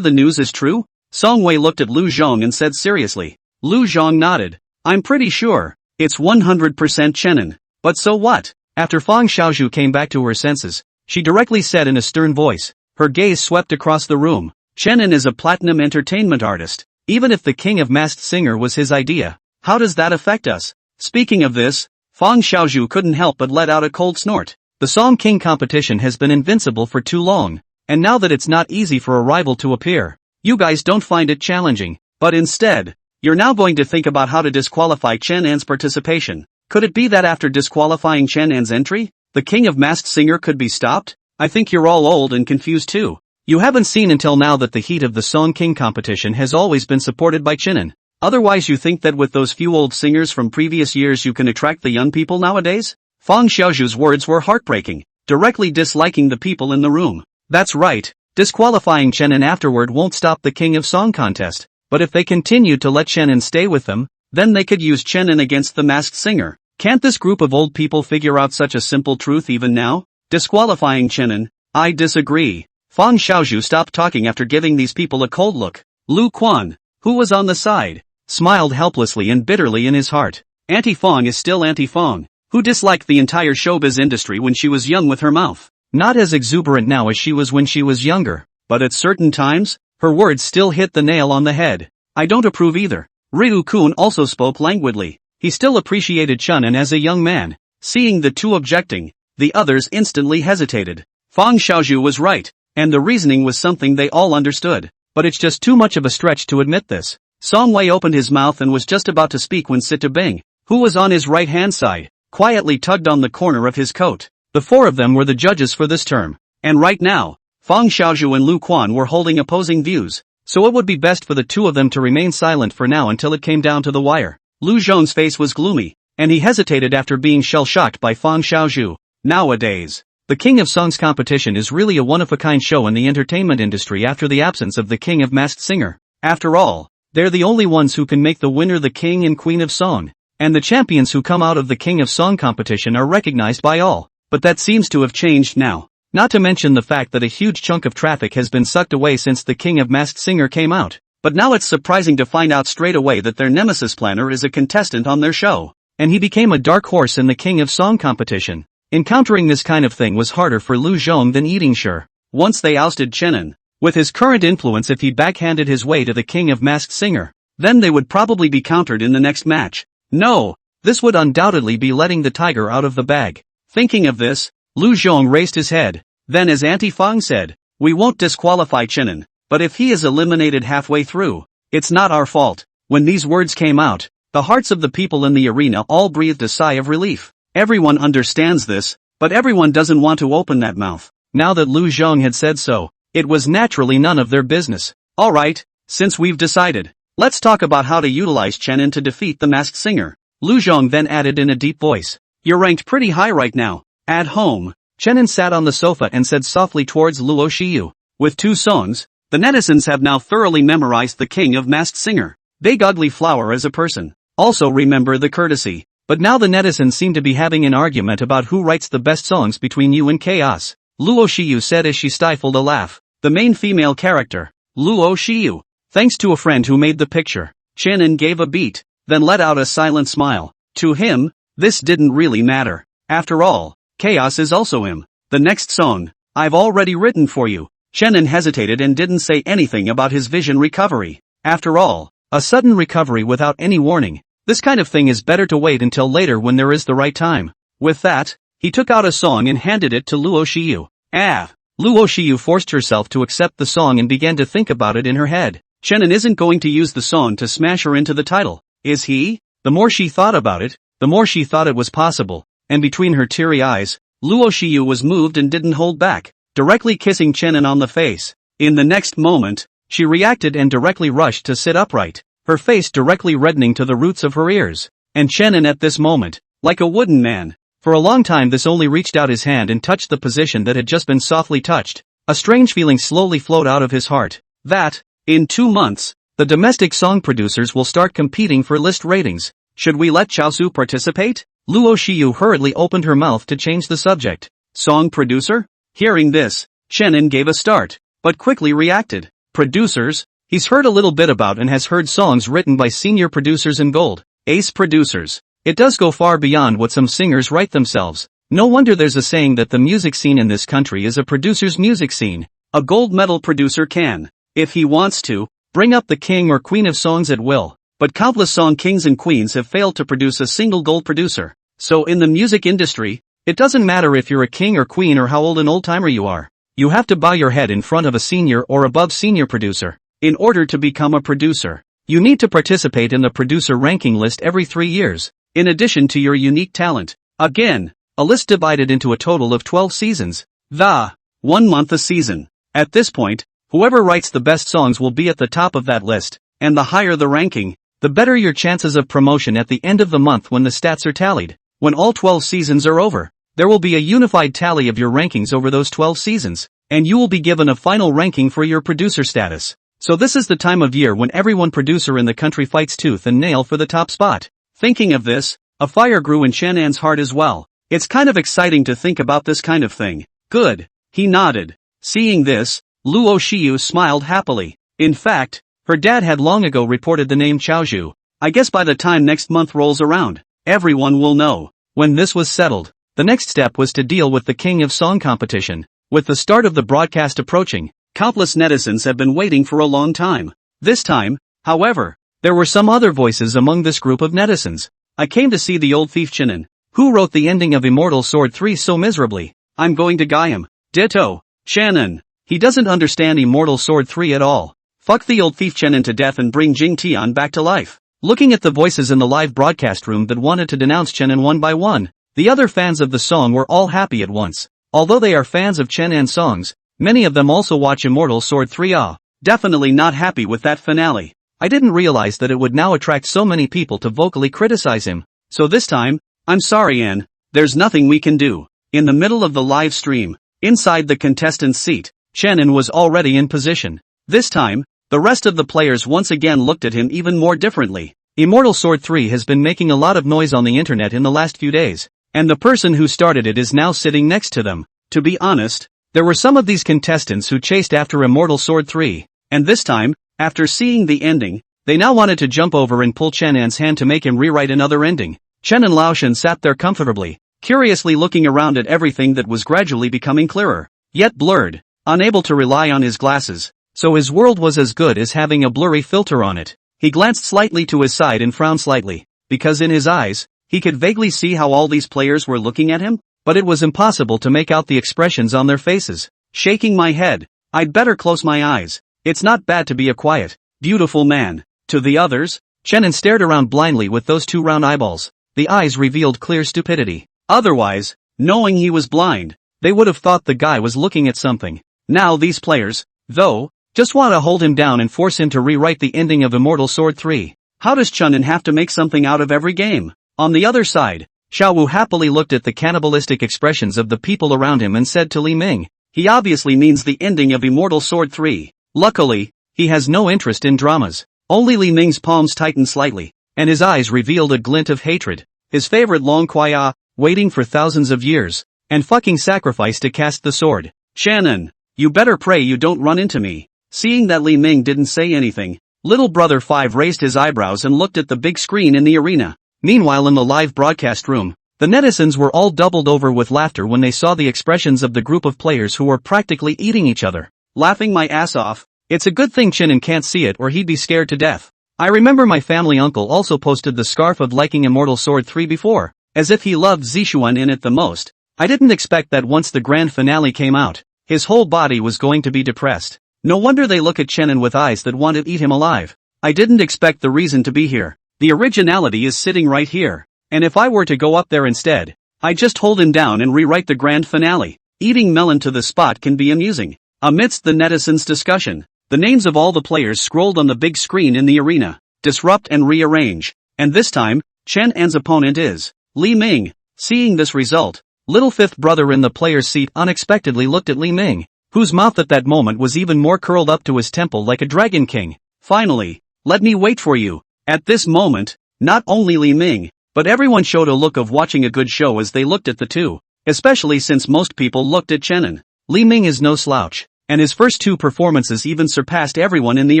the news is true? Song Wei looked at Lu Zhong and said seriously. Lu Zhong nodded. I'm pretty sure. It's 100% Chen An. But so what? After Fang Xiaozhu came back to her senses, she directly said in a stern voice. Her gaze swept across the room. Chen An is a platinum entertainment artist. Even if the King of Masked Singer was his idea, how does that affect us? Speaking of this, Fang Xiaozhu couldn't help but let out a cold snort. The Song King competition has been invincible for too long, and now that it's not easy for a rival to appear, you guys don't find it challenging, but instead, you're now going to think about how to disqualify Chen An's participation. Could it be that after disqualifying Chen An's entry, the King of Masked Singer could be stopped? I think you're all old and confused too. You haven't seen until now that the heat of the Song King competition has always been supported by Chen An. Otherwise you think that with those few old singers from previous years you can attract the young people nowadays? Fang Xiaozhu's words were heartbreaking, directly disliking the people in the room. That's right, disqualifying Chen An afterward won't stop the King of Song contest, but if they continue to let Chen An stay with them, then they could use Chen An against the masked singer. Can't this group of old people figure out such a simple truth even now? Disqualifying Chen An? I disagree. Fang Xiaozhu stopped talking after giving these people a cold look. Lu Quan, who was on the side, smiled helplessly and bitterly in his heart. Anti-Fang is still anti-Fang. who disliked the entire showbiz industry when she was young with her mouth. Not as exuberant now as she was when she was younger, but at certain times, her words still hit the nail on the head. I don't approve either. Ryu-kun also spoke languidly. He still appreciated Chunin as a young man. Seeing the two objecting, the others instantly hesitated. Fang Xiaozhu was right, and the reasoning was something they all understood. But it's just too much of a stretch to admit this. Song Wei opened his mouth and was just about to speak when Sita Bing, who was on his right-hand side, quietly tugged on the corner of his coat. The four of them were the judges for this term. And right now, Fang Xiaozhu and Lu Quan were holding opposing views, so it would be best for the two of them to remain silent for now until it came down to the wire. Lu Zhong's face was gloomy, and he hesitated after being shell-shocked by Fang Xiaozhu. Nowadays, the King of Songs competition is really a one-of-a-kind show in the entertainment industry after the absence of the King of Masked Singer. After all, they're the only ones who can make the winner the King and Queen of Song, and the champions who come out of the King of Song competition are recognized by all. But that seems to have changed now. Not to mention the fact that a huge chunk of traffic has been sucked away since the King of Masked Singer came out. But now it's surprising to find out straight away that their nemesis planner is a contestant on their show. And he became a dark horse in the King of Song competition. Encountering this kind of thing was harder for Lu Zhong than eating sure. Once they ousted Chenin, with his current influence if he backhanded his way to the King of Masked Singer, then they would probably be countered in the next match. No, this would undoubtedly be letting the tiger out of the bag. Thinking of this, Lu Zhong raised his head. Then as Auntie Fang said, we won't disqualify Chenin, but if he is eliminated halfway through, it's not our fault. When these words came out, the hearts of the people in the arena all breathed a sigh of relief. Everyone understands this, but everyone doesn't want to open that mouth. Now that Lu Zhong had said so, it was naturally none of their business. Alright, since we've decided, let's talk about how to utilize Chenin to defeat the Masked Singer. Lu Zhong then added in a deep voice. You're ranked pretty high right now. At home, Chenin sat on the sofa and said softly towards Luo Shiyu. With 2 songs, the netizens have now thoroughly memorized the King of Masked Singer. Big ugly flower as a person. Also remember the courtesy. But now the netizens seem to be having an argument about who writes the best songs between you and Chaos. Luo Shiyu said as she stifled a laugh. The main female character, Luo Shiyu. Thanks to a friend who made the picture. Chenin gave a beat, then let out a silent smile. To him, this didn't really matter. After all, Chaos is also him. The next song, I've already written for you. Chenin hesitated and didn't say anything about his vision recovery. After all, a sudden recovery without any warning. This kind of thing is better to wait until later when there is the right time. With that, he took out a song and handed it to Luo Shiyu. Luo Shiyu forced herself to accept the song and began to think about it in her head. Chenin isn't going to use the song to smash her into the title, is he? The more she thought about it, the more she thought it was possible. And between her teary eyes, Luo Shiyu was moved and didn't hold back, directly kissing Chenin on the face. In the next moment, she reacted and directly rushed to sit upright, her face directly reddening to the roots of her ears. And Chenin at this moment, like a wooden man, for a long time this only reached out his hand and touched the position that had just been softly touched. A strange feeling slowly flowed out of his heart, that, in 2 months, the domestic song producers will start competing for list ratings. Should we let Chaosu participate? Luo Shiyu hurriedly opened her mouth to change the subject. Song producer? Hearing this, Chenin gave a start, but quickly reacted. Producers? He's heard a little bit about and has heard songs written by senior producers in gold, ace producers. It does go far beyond what some singers write themselves. No wonder there's a saying that the music scene in this country is a producer's music scene. A gold medal producer can, if he wants to, bring up the king or queen of songs at will. But countless song kings and queens have failed to produce a single gold producer. So in the music industry, it doesn't matter if you're a king or queen or how old an old-timer you are. You have to bow your head in front of a senior or above senior producer. In order to become a producer, you need to participate in the producer ranking list every 3 years, in addition to your unique talent. Again, a list divided into a total of 12 seasons. 1 month a season. At this point, whoever writes the best songs will be at the top of that list, and the higher the ranking, the better your chances of promotion at the end of the month when the stats are tallied. When all 12 seasons are over, there will be a unified tally of your rankings over those 12 seasons, and you will be given a final ranking for your producer status. So this is the time of year when everyone producer in the country fights tooth and nail for the top spot. Thinking of this, a fire grew in Chenin's heart as well. It's kind of exciting to think about this kind of thing. Good. He nodded. Seeing this, Luo Shiyu smiled happily. In fact, her dad had long ago reported the name Chaozhu. I guess by the time next month rolls around, everyone will know. When this was settled, the next step was to deal with the King of Song competition. With the start of the broadcast approaching, countless netizens have been waiting for a long time. This time, however, there were some other voices among this group of netizens. I came to see the old thief Chinen, who wrote the ending of Immortal Sword 3 so miserably. I'm going to guy him. Ditto. Chinen. He doesn't understand Immortal Sword 3 at all. Fuck the old thief Chenen to death and bring Jing Tian back to life. Looking at the voices in the live broadcast room that wanted to denounce Chenen one by one, the other fans of the song were all happy at once. Although they are fans of Chenen's songs, many of them also watch Immortal Sword 3. Definitely not happy with that finale. I didn't realize that it would now attract so many people to vocally criticize him. So this time, I'm sorry Anne, there's nothing we can do. In the middle of the live stream, inside the contestant's seat, Chenen was already in position. This time, the rest of the players once again looked at him even more differently. Immortal Sword 3 has been making a lot of noise on the internet in the last few days, and the person who started it is now sitting next to them. To be honest, there were some of these contestants who chased after Immortal Sword 3, and this time, after seeing the ending, they now wanted to jump over and pull Chenen's hand to make him rewrite another ending. Chenen Laoshan sat there comfortably, curiously looking around at everything that was gradually becoming clearer, yet blurred, unable to rely on his glasses. So his world was as good as having a blurry filter on it. He glanced slightly to his side and frowned slightly, because in his eyes, he could vaguely see how all these players were looking at him, but it was impossible to make out the expressions on their faces. Shaking my head, I'd better close my eyes. It's not bad to be a quiet, beautiful man. To the others, Chenen stared around blindly with those two round eyeballs. The eyes revealed clear stupidity. Otherwise, knowing he was blind, they would have thought the guy was looking at something. Now these players, though, just want to hold him down and force him to rewrite the ending of Immortal Sword 3. How does Chenen have to make something out of every game? On the other side, Xiao Wu happily looked at the cannibalistic expressions of the people around him and said to Li Ming, he obviously means the ending of Immortal Sword 3. Luckily, he has no interest in dramas. Only Li Ming's palms tightened slightly, and his eyes revealed a glint of hatred. His favorite long quia, waiting for thousands of years, and fucking sacrifice to cast the sword. Chenen, you better pray you don't run into me. Seeing that Li Ming didn't say anything, little brother 5 raised his eyebrows and looked at the big screen in the arena. Meanwhile in the live broadcast room, the netizens were all doubled over with laughter when they saw the expressions of the group of players who were practically eating each other. Laughing my ass off. It's a good thing Chenen can't see it or he'd be scared to death. I remember my family uncle also posted the scarf of liking Immortal Sword 3 before, as if he loved Zishuan in it the most. I didn't expect that once the grand finale came out, his whole body was going to be depressed. No wonder they look at Chenen with eyes that want to eat him alive. I didn't expect the reason to be here. The originality is sitting right here. And if I were to go up there instead, I'd just hold him down and rewrite the grand finale. Eating melon to the spot can be amusing. Amidst the netizens' discussion, the names of all the players scrolled on the big screen in the arena. Disrupt and rearrange. And this time, Chenen's opponent is Li Ming. Seeing this result, little fifth brother in the player's seat unexpectedly looked at Li Ming, whose mouth at that moment was even more curled up to his temple like a dragon king. Finally, let me wait for you. At this moment, not only Li Ming, but everyone showed a look of watching a good show as they looked at the two, especially since most people looked at Chenen. Li Ming is no slouch, and his first two performances even surpassed everyone in the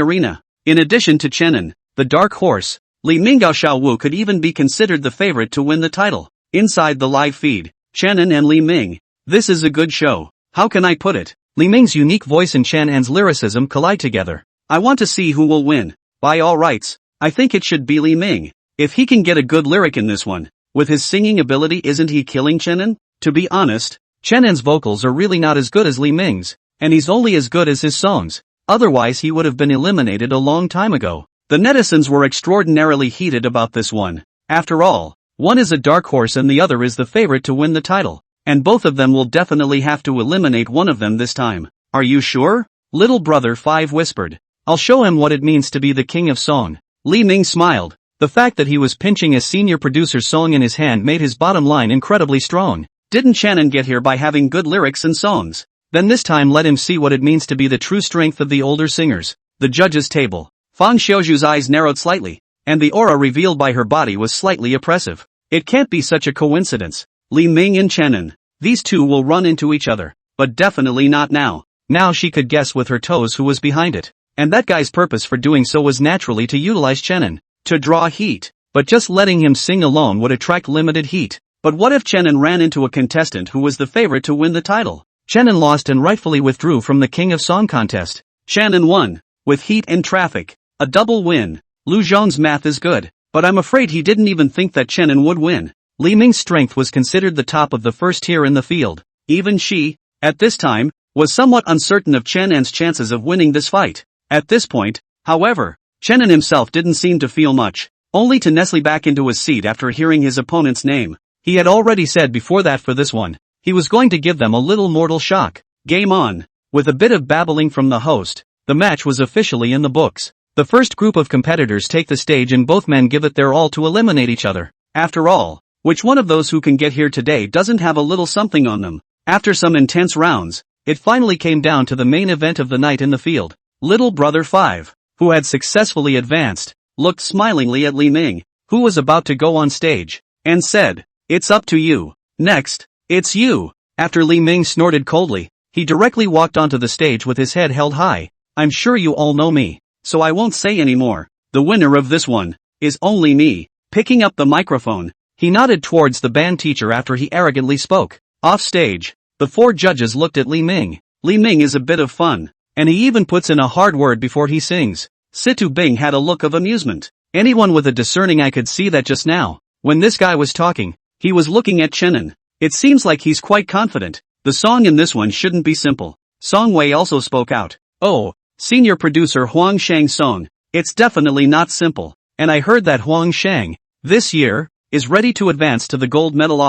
arena. In addition to Chenen, the dark horse, Li Minggao Xiao Wu could even be considered the favorite to win the title. Inside the live feed, Chenen and Li Ming. This is a good show. How can I put it? Li Ming's unique voice and Chenen's lyricism collide together. I want to see who will win. By all rights, I think it should be Li Ming. If he can get a good lyric in this one, with his singing ability, isn't he killing Chenen? To be honest, Chenen's vocals are really not as good as Li Ming's, and he's only as good as his songs. Otherwise he would have been eliminated a long time ago. The netizens were extraordinarily heated about this one. After all, one is a dark horse and the other is the favorite to win the title. And both of them will definitely have to eliminate one of them this time. Are you sure? Little brother 5 whispered. I'll show him what it means to be the king of song. Li Ming smiled. The fact that he was pinching a senior producer's song in his hand made his bottom line incredibly strong. Didn't Chenen get here by having good lyrics and songs? Then this time let him see what it means to be the true strength of the older singers. The judges' table. Fang Xiaoju's eyes narrowed slightly, and the aura revealed by her body was slightly oppressive. It can't be such a coincidence. Li Ming and Chenen. These two will run into each other, but definitely not now. Now she could guess with her toes who was behind it. And that guy's purpose for doing so was naturally to utilize Chenen, to draw heat. But just letting him sing alone would attract limited heat. But what if Chenin ran into a contestant who was the favorite to win the title? Chenin lost and rightfully withdrew from the King of Song contest. Chenin won, with heat and traffic. A double win. Lu Zhong's math is good, but I'm afraid he didn't even think that Chenin would win. Li Ming's strength was considered the top of the first tier in the field. Even she, at this time, was somewhat uncertain of Chenin's chances of winning this fight. At this point, however, Chenin himself didn't seem to feel much, only to nestle back into his seat after hearing his opponent's name. He had already said before that for this one, he was going to give them a little mortal shock. Game on. With a bit of babbling from the host, the match was officially in the books. The first group of competitors take the stage and both men give it their all to eliminate each other. After all, which one of those who can get here today doesn't have a little something on them? After some intense rounds, it finally came down to the main event of the night in the field. Little Brother 5, who had successfully advanced, looked smilingly at Li Ming, who was about to go on stage, and said, "It's up to you. Next, it's you." After Li Ming snorted coldly, he directly walked onto the stage with his head held high. "I'm sure you all know me, so I won't say any more. The winner of this one is only me." Picking up the microphone, he nodded towards the band teacher after he arrogantly spoke. Off stage, the four judges looked at Li Ming. Li Ming is a bit of fun, and he even puts in a hard word before he sings. Situ Bing had a look of amusement. Anyone with a discerning eye could see that just now, when this guy was talking, he was looking at Chenin. It seems like he's quite confident. The song in this one shouldn't be simple. Song Wei also spoke out. "Oh, senior producer Huang Shang's song. It's definitely not simple. And I heard that Huang Shang, this year, is ready to advance to the gold medal."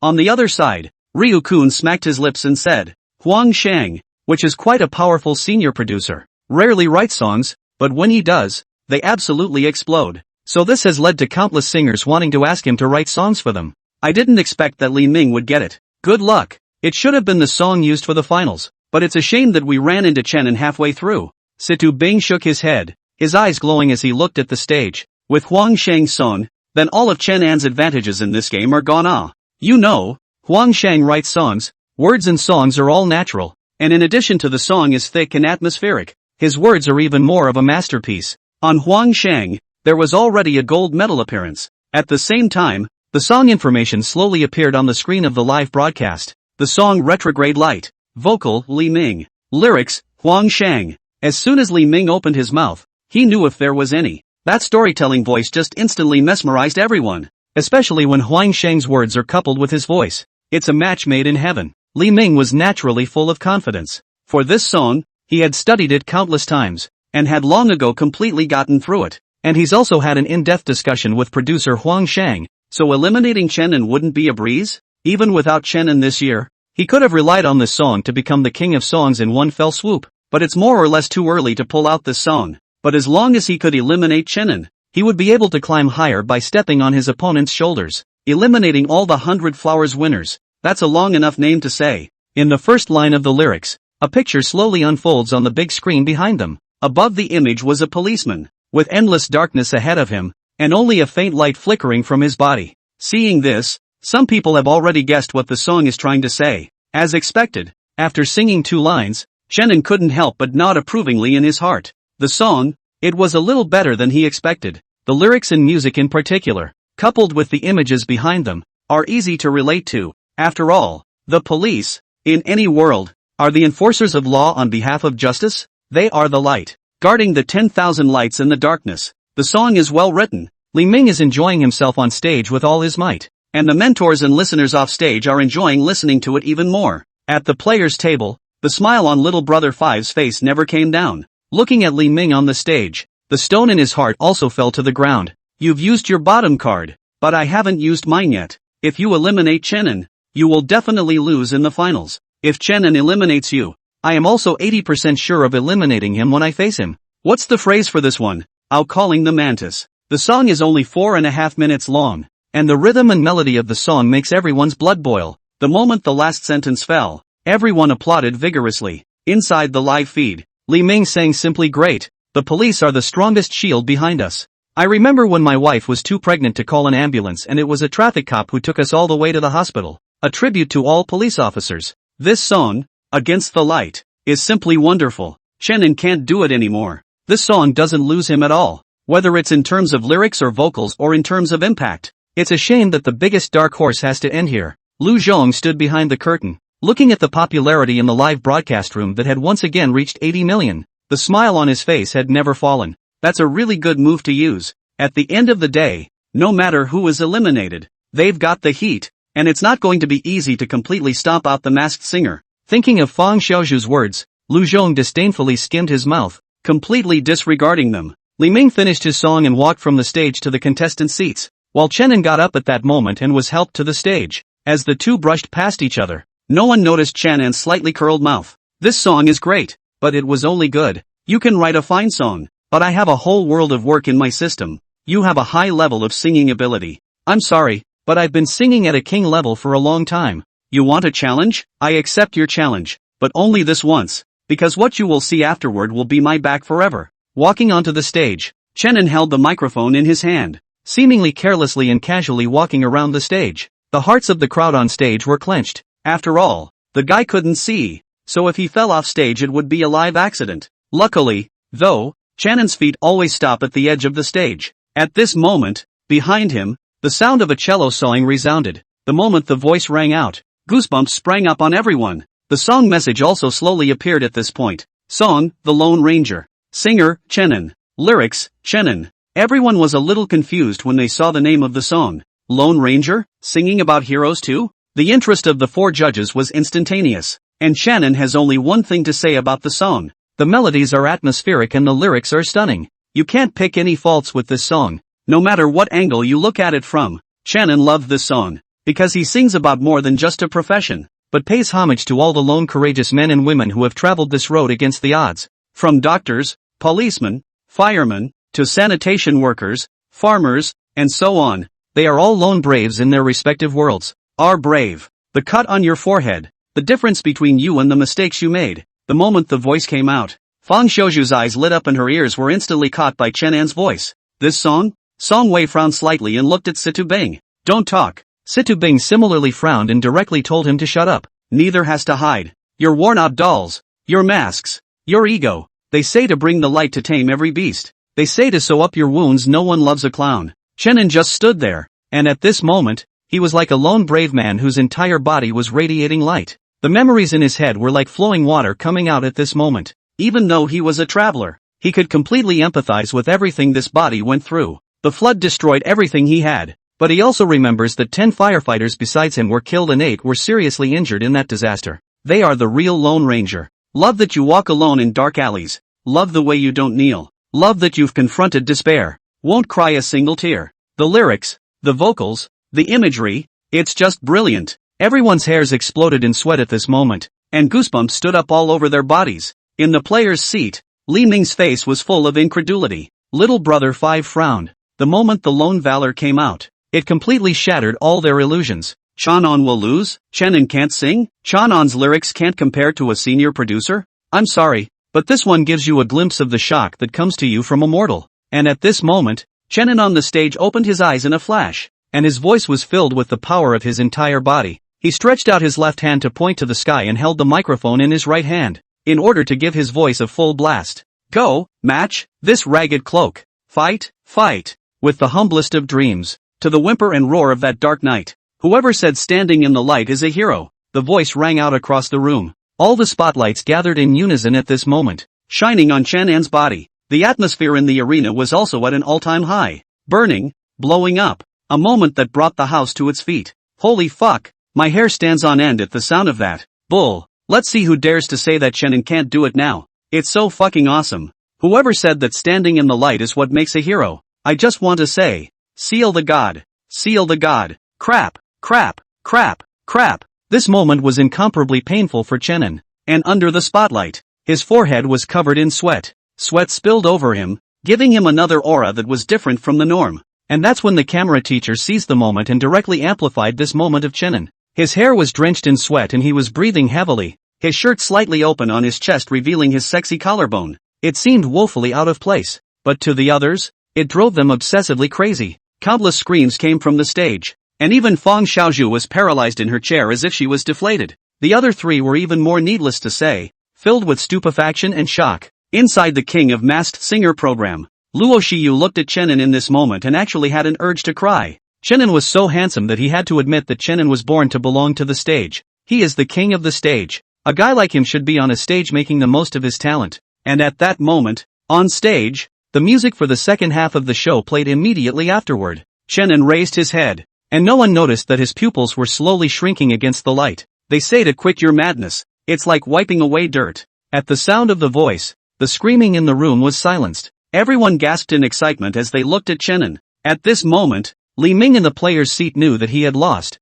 On the other side, Ryu Kun smacked his lips and said, "Huang Shang, which is quite a powerful senior producer, rarely writes songs, but when he does, they absolutely explode. So this has led to countless singers wanting to ask him to write songs for them. I didn't expect that Li Ming would get it. Good luck. It should have been the song used for the finals, but it's a shame that we ran into Chenin halfway through." Situ Bing shook his head, his eyes glowing as he looked at the stage. With Huang Shang's song, then all of Chenin's advantages in this game are gone. You know, Huang Shang writes songs, words and songs are all natural, and in addition to the song is thick and atmospheric, his words are even more of a masterpiece. On Huang Shang, there was already a gold medal appearance. At the same time, the song information slowly appeared on the screen of the live broadcast. The song Retrograde Light. Vocal, Li Ming. Lyrics, Huang Shang. As soon as Li Ming opened his mouth, he knew if there was any. That storytelling voice just instantly mesmerized everyone. Especially when Huang Shang's words are coupled with his voice. It's a match made in heaven. Li Ming was naturally full of confidence. For this song, he had studied it countless times, and had long ago completely gotten through it. And he's also had an in-depth discussion with producer Huang Shang, so eliminating Chenin wouldn't be a breeze? Even without Chenin this year, he could have relied on this song to become the king of songs in one fell swoop. But it's more or less too early to pull out this song. But as long as he could eliminate Chenin, he would be able to climb higher by stepping on his opponent's shoulders. Eliminating all the 100 Flowers winners. That's a long enough name to say. In the first line of the lyrics, a picture slowly unfolds on the big screen behind them. Above the image was a policeman, with endless darkness ahead of him, and only a faint light flickering from his body. Seeing this, some people have already guessed what the song is trying to say. As expected, after singing 2 lines, Chenin couldn't help but nod approvingly in his heart. The song, it was a little better than he expected. The lyrics and music in particular, coupled with the images behind them, are easy to relate to. After all, the police, in any world, are the enforcers of law on behalf of justice. They are the light, guarding the 10,000 lights in the darkness. The song is well written. Li Ming is enjoying himself on stage with all his might, and the mentors and listeners off stage are enjoying listening to it even more. At the players' table, the smile on Little Brother 5's face never came down. Looking at Li Ming on the stage, the stone in his heart also fell to the ground. You've used your bottom card, but I haven't used mine yet. If you eliminate Chenin, you will definitely lose in the finals. If Chenin eliminates you, I am also 80% sure of eliminating him when I face him. What's the phrase for this one? I'll calling the mantis. The song is only 4.5 minutes long, and the rhythm and melody of the song makes everyone's blood boil. The moment the last sentence fell, everyone applauded vigorously. Inside the live feed, Li Ming sang simply great. The police are the strongest shield behind us. I remember when my wife was too pregnant to call an ambulance and it was a traffic cop who took us all the way to the hospital. A tribute to all police officers. This song, Against the Light, is simply wonderful. Chenin can't do it anymore. This song doesn't lose him at all, whether it's in terms of lyrics or vocals or in terms of impact. It's a shame that the biggest dark horse has to end here. Lu Zhong stood behind the curtain, looking at the popularity in the live broadcast room that had once again reached 80 million. The smile on his face had never fallen. That's a really good move to use. At the end of the day, no matter who is eliminated, they've got the heat, and it's not going to be easy to completely stomp out the masked singer. Thinking of Fang Xiaozhu's words, Lu Zhong disdainfully skimmed his mouth, completely disregarding them. Li Ming finished his song and walked from the stage to the contestant seats, while Chenin got up at that moment and was helped to the stage. As the two brushed past each other, no one noticed Chenin's slightly curled mouth. This song is great, but it was only good. You can write a fine song, but I have a whole world of work in my system. You have a high level of singing ability. I'm sorry, but I've been singing at a king level for a long time. You want a challenge? I accept your challenge, but only this once, because what you will see afterward will be my back forever. Walking onto the stage, Chenin held the microphone in his hand, seemingly carelessly and casually walking around the stage. The hearts of the crowd on stage were clenched. After all, the guy couldn't see, so if he fell off stage it would be a live accident. Luckily, though, Chenin's feet always stop at the edge of the stage. At this moment, behind him, the sound of a cello sawing resounded. The moment the voice rang out, goosebumps sprang up on everyone. The song message also slowly appeared at this point. Song, The Lone Ranger. Singer, Chenin. Lyrics, Chenin. Everyone was a little confused when they saw the name of the song. Lone Ranger? Singing about heroes too? The interest of the four judges was instantaneous, and Chenin has only one thing to say about the song. The melodies are atmospheric and the lyrics are stunning. You can't pick any faults with this song, no matter what angle you look at it from. Chenin loved this song, because he sings about more than just a profession, but pays homage to all the lone courageous men and women who have traveled this road against the odds. From doctors, policemen, firemen, to sanitation workers, farmers, and so on. They are all lone braves in their respective worlds. Are brave. The cut on your forehead. The difference between you and the mistakes you made. The moment the voice came out, Fang Xiaozhu's eyes lit up and her ears were instantly caught by Chenin's voice. This song? Song Wei frowned slightly and looked at Situ Bing. Don't talk. Situ Bing similarly frowned and directly told him to shut up. Neither has to hide. Your worn-out dolls. Your masks. Your ego. They say to bring the light to tame every beast. They say to sew up your wounds. No one loves a clown. Chenin just stood there, and at this moment, he was like a lone brave man whose entire body was radiating light. The memories in his head were like flowing water coming out at this moment. Even though he was a traveler, he could completely empathize with everything this body went through. The flood destroyed everything he had, but he also remembers that 10 firefighters besides him were killed and 8 were seriously injured in that disaster. They are the real Lone Ranger. Love that you walk alone in dark alleys. Love the way you don't kneel. Love that you've confronted despair. Won't cry a single tear. The lyrics, the vocals, the imagery, it's just brilliant. Everyone's hairs exploded in sweat at this moment, and goosebumps stood up all over their bodies. In the player's seat, Li Ming's face was full of incredulity. Little Brother 5 frowned. The moment the Lone Valor came out, it completely shattered all their illusions. Chanon will lose? Chenin can't sing? Chanon's lyrics can't compare to a senior producer? I'm sorry, but this one gives you a glimpse of the shock that comes to you from a mortal. And at this moment, Chenin on the stage opened his eyes in a flash, and his voice was filled with the power of his entire body. He stretched out his left hand to point to the sky and held the microphone in his right hand, in order to give his voice a full blast. Go, match, this ragged cloak. Fight, fight. With the humblest of dreams, to the whimper and roar of that dark night. Whoever said standing in the light is a hero. The voice rang out across the room. All the spotlights gathered in unison at this moment, shining on Chenin's body. The atmosphere in the arena was also at an all-time high. Burning, blowing up. A moment that brought the house to its feet. Holy fuck, my hair stands on end at the sound of that. Bull. Let's see who dares to say that Chenin can't do it now. It's so fucking awesome. Whoever said that standing in the light is what makes a hero. I just want to say, seal the god. Seal the god. Crap, crap, crap, crap. This moment was incomparably painful for Chenin. And under the spotlight, his forehead was covered in sweat. Sweat spilled over him, giving him another aura that was different from the norm. And that's when the camera teacher seized the moment and directly amplified this moment of Chenin. His hair was drenched in sweat and he was breathing heavily, his shirt slightly open on his chest revealing his sexy collarbone. It seemed woefully out of place, but to the others, it drove them obsessively crazy. Countless screams came from the stage, and even Fang Xiaozhu was paralyzed in her chair as if she was deflated. The other 3 were even more, needless to say, filled with stupefaction and shock. Inside the King of Masked Singer program, Luo Shiyu looked at Chenin in this moment and actually had an urge to cry. Chenin was so handsome that he had to admit that Chenin was born to belong to the stage. He is the king of the stage. A guy like him should be on a stage making the most of his talent. And at that moment, on stage, the music for the second half of the show played immediately afterward. Chenin raised his head, and no one noticed that his pupils were slowly shrinking against the light. They say to quit your madness. It's like wiping away dirt. At the sound of the voice, the screaming in the room was silenced. Everyone gasped in excitement as they looked at Chenin. At this moment, Li Ming in the player's seat knew that he had lost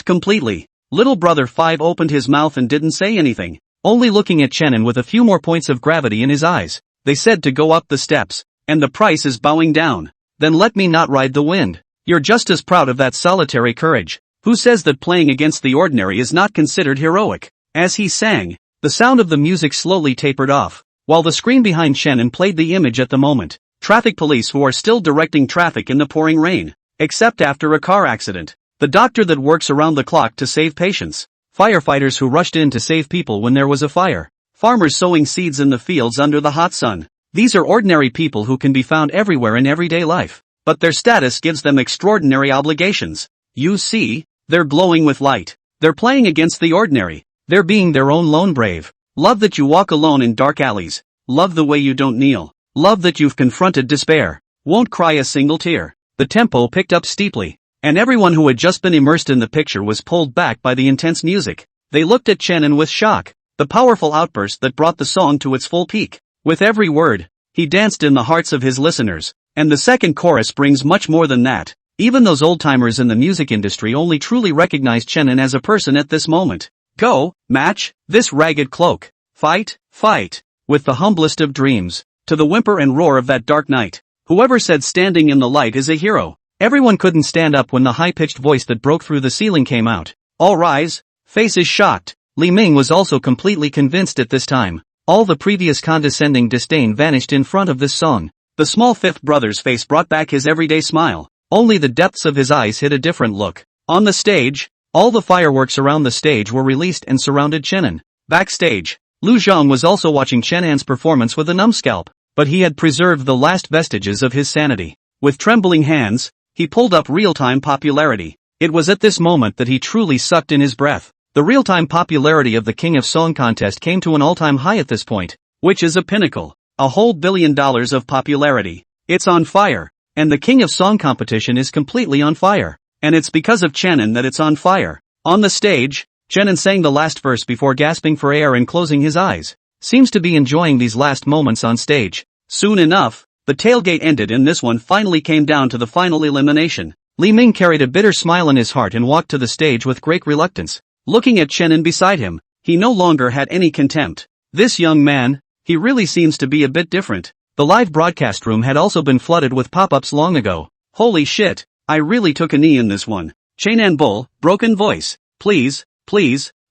completely. Little brother 5 opened his mouth and didn't say anything, only looking at Chenin with a few more points of gravity in his eyes. They said to go up the steps, and the price is bowing down. Then let me not ride the wind. You're just as proud of that solitary courage. Who says that playing against the ordinary is not considered heroic? As he sang, the sound of the music slowly tapered off, while the screen behind Chenin played the image at the moment. Traffic police who are still directing traffic in the pouring rain, except after a car accident. The doctor that works around the clock to save patients. Firefighters who rushed in to save people when there was a fire. Farmers sowing seeds in the fields under the hot sun. These are ordinary people who can be found everywhere in everyday life, but their status gives them extraordinary obligations. You see, they're glowing with light. They're playing against the ordinary. They're being their own lone brave. Love that you walk alone in dark alleys. Love the way you don't kneel. Love that you've confronted despair. Won't cry a single tear. The tempo picked up steeply, and everyone who had just been immersed in the picture was pulled back by the intense music. They looked at Chenin with shock. The powerful outburst that brought the song to its full peak. With every word, he danced in the hearts of his listeners. And the second chorus brings much more than that. Even those old-timers in the music industry only truly recognized Chenin as a person at this moment. Go, match, this ragged cloak. Fight, fight. With the humblest of dreams. To the whimper and roar of that dark night. Whoever said standing in the light is a hero. Everyone couldn't stand up when the high-pitched voice that broke through the ceiling came out. All rise. Faces shocked. Li Ming was also completely convinced at this time. All the previous condescending disdain vanished in front of this song. The small fifth brother's face brought back his everyday smile. Only the depths of his eyes hid a different look. On the stage, all the fireworks around the stage were released and surrounded Chenin. Backstage, Lu Zhang was also watching Chenin's performance with a numbscalp, but he had preserved the last vestiges of his sanity. With trembling hands, he pulled up real-time popularity. It was at this moment that he truly sucked in his breath. The real-time popularity of the King of Song contest came to an all-time high at this point, which is a pinnacle. A whole $1 billion of popularity. It's on fire. And the King of Song competition is completely on fire. And it's because of Chenin that it's on fire. On the stage, Chenin sang the last verse before gasping for air and closing his eyes. Seems to be enjoying these last moments on stage. Soon enough, the tailgate ended and this one finally came down to the final elimination. Li Ming carried a bitter smile in his heart and walked to the stage with great reluctance. Looking at Chenin beside him, he no longer had any contempt. This young man, he really seems to be a bit different. The live broadcast room had also been flooded with pop-ups long ago. Holy shit, I really took a knee in this one. Chenin Bull, broken voice. Please,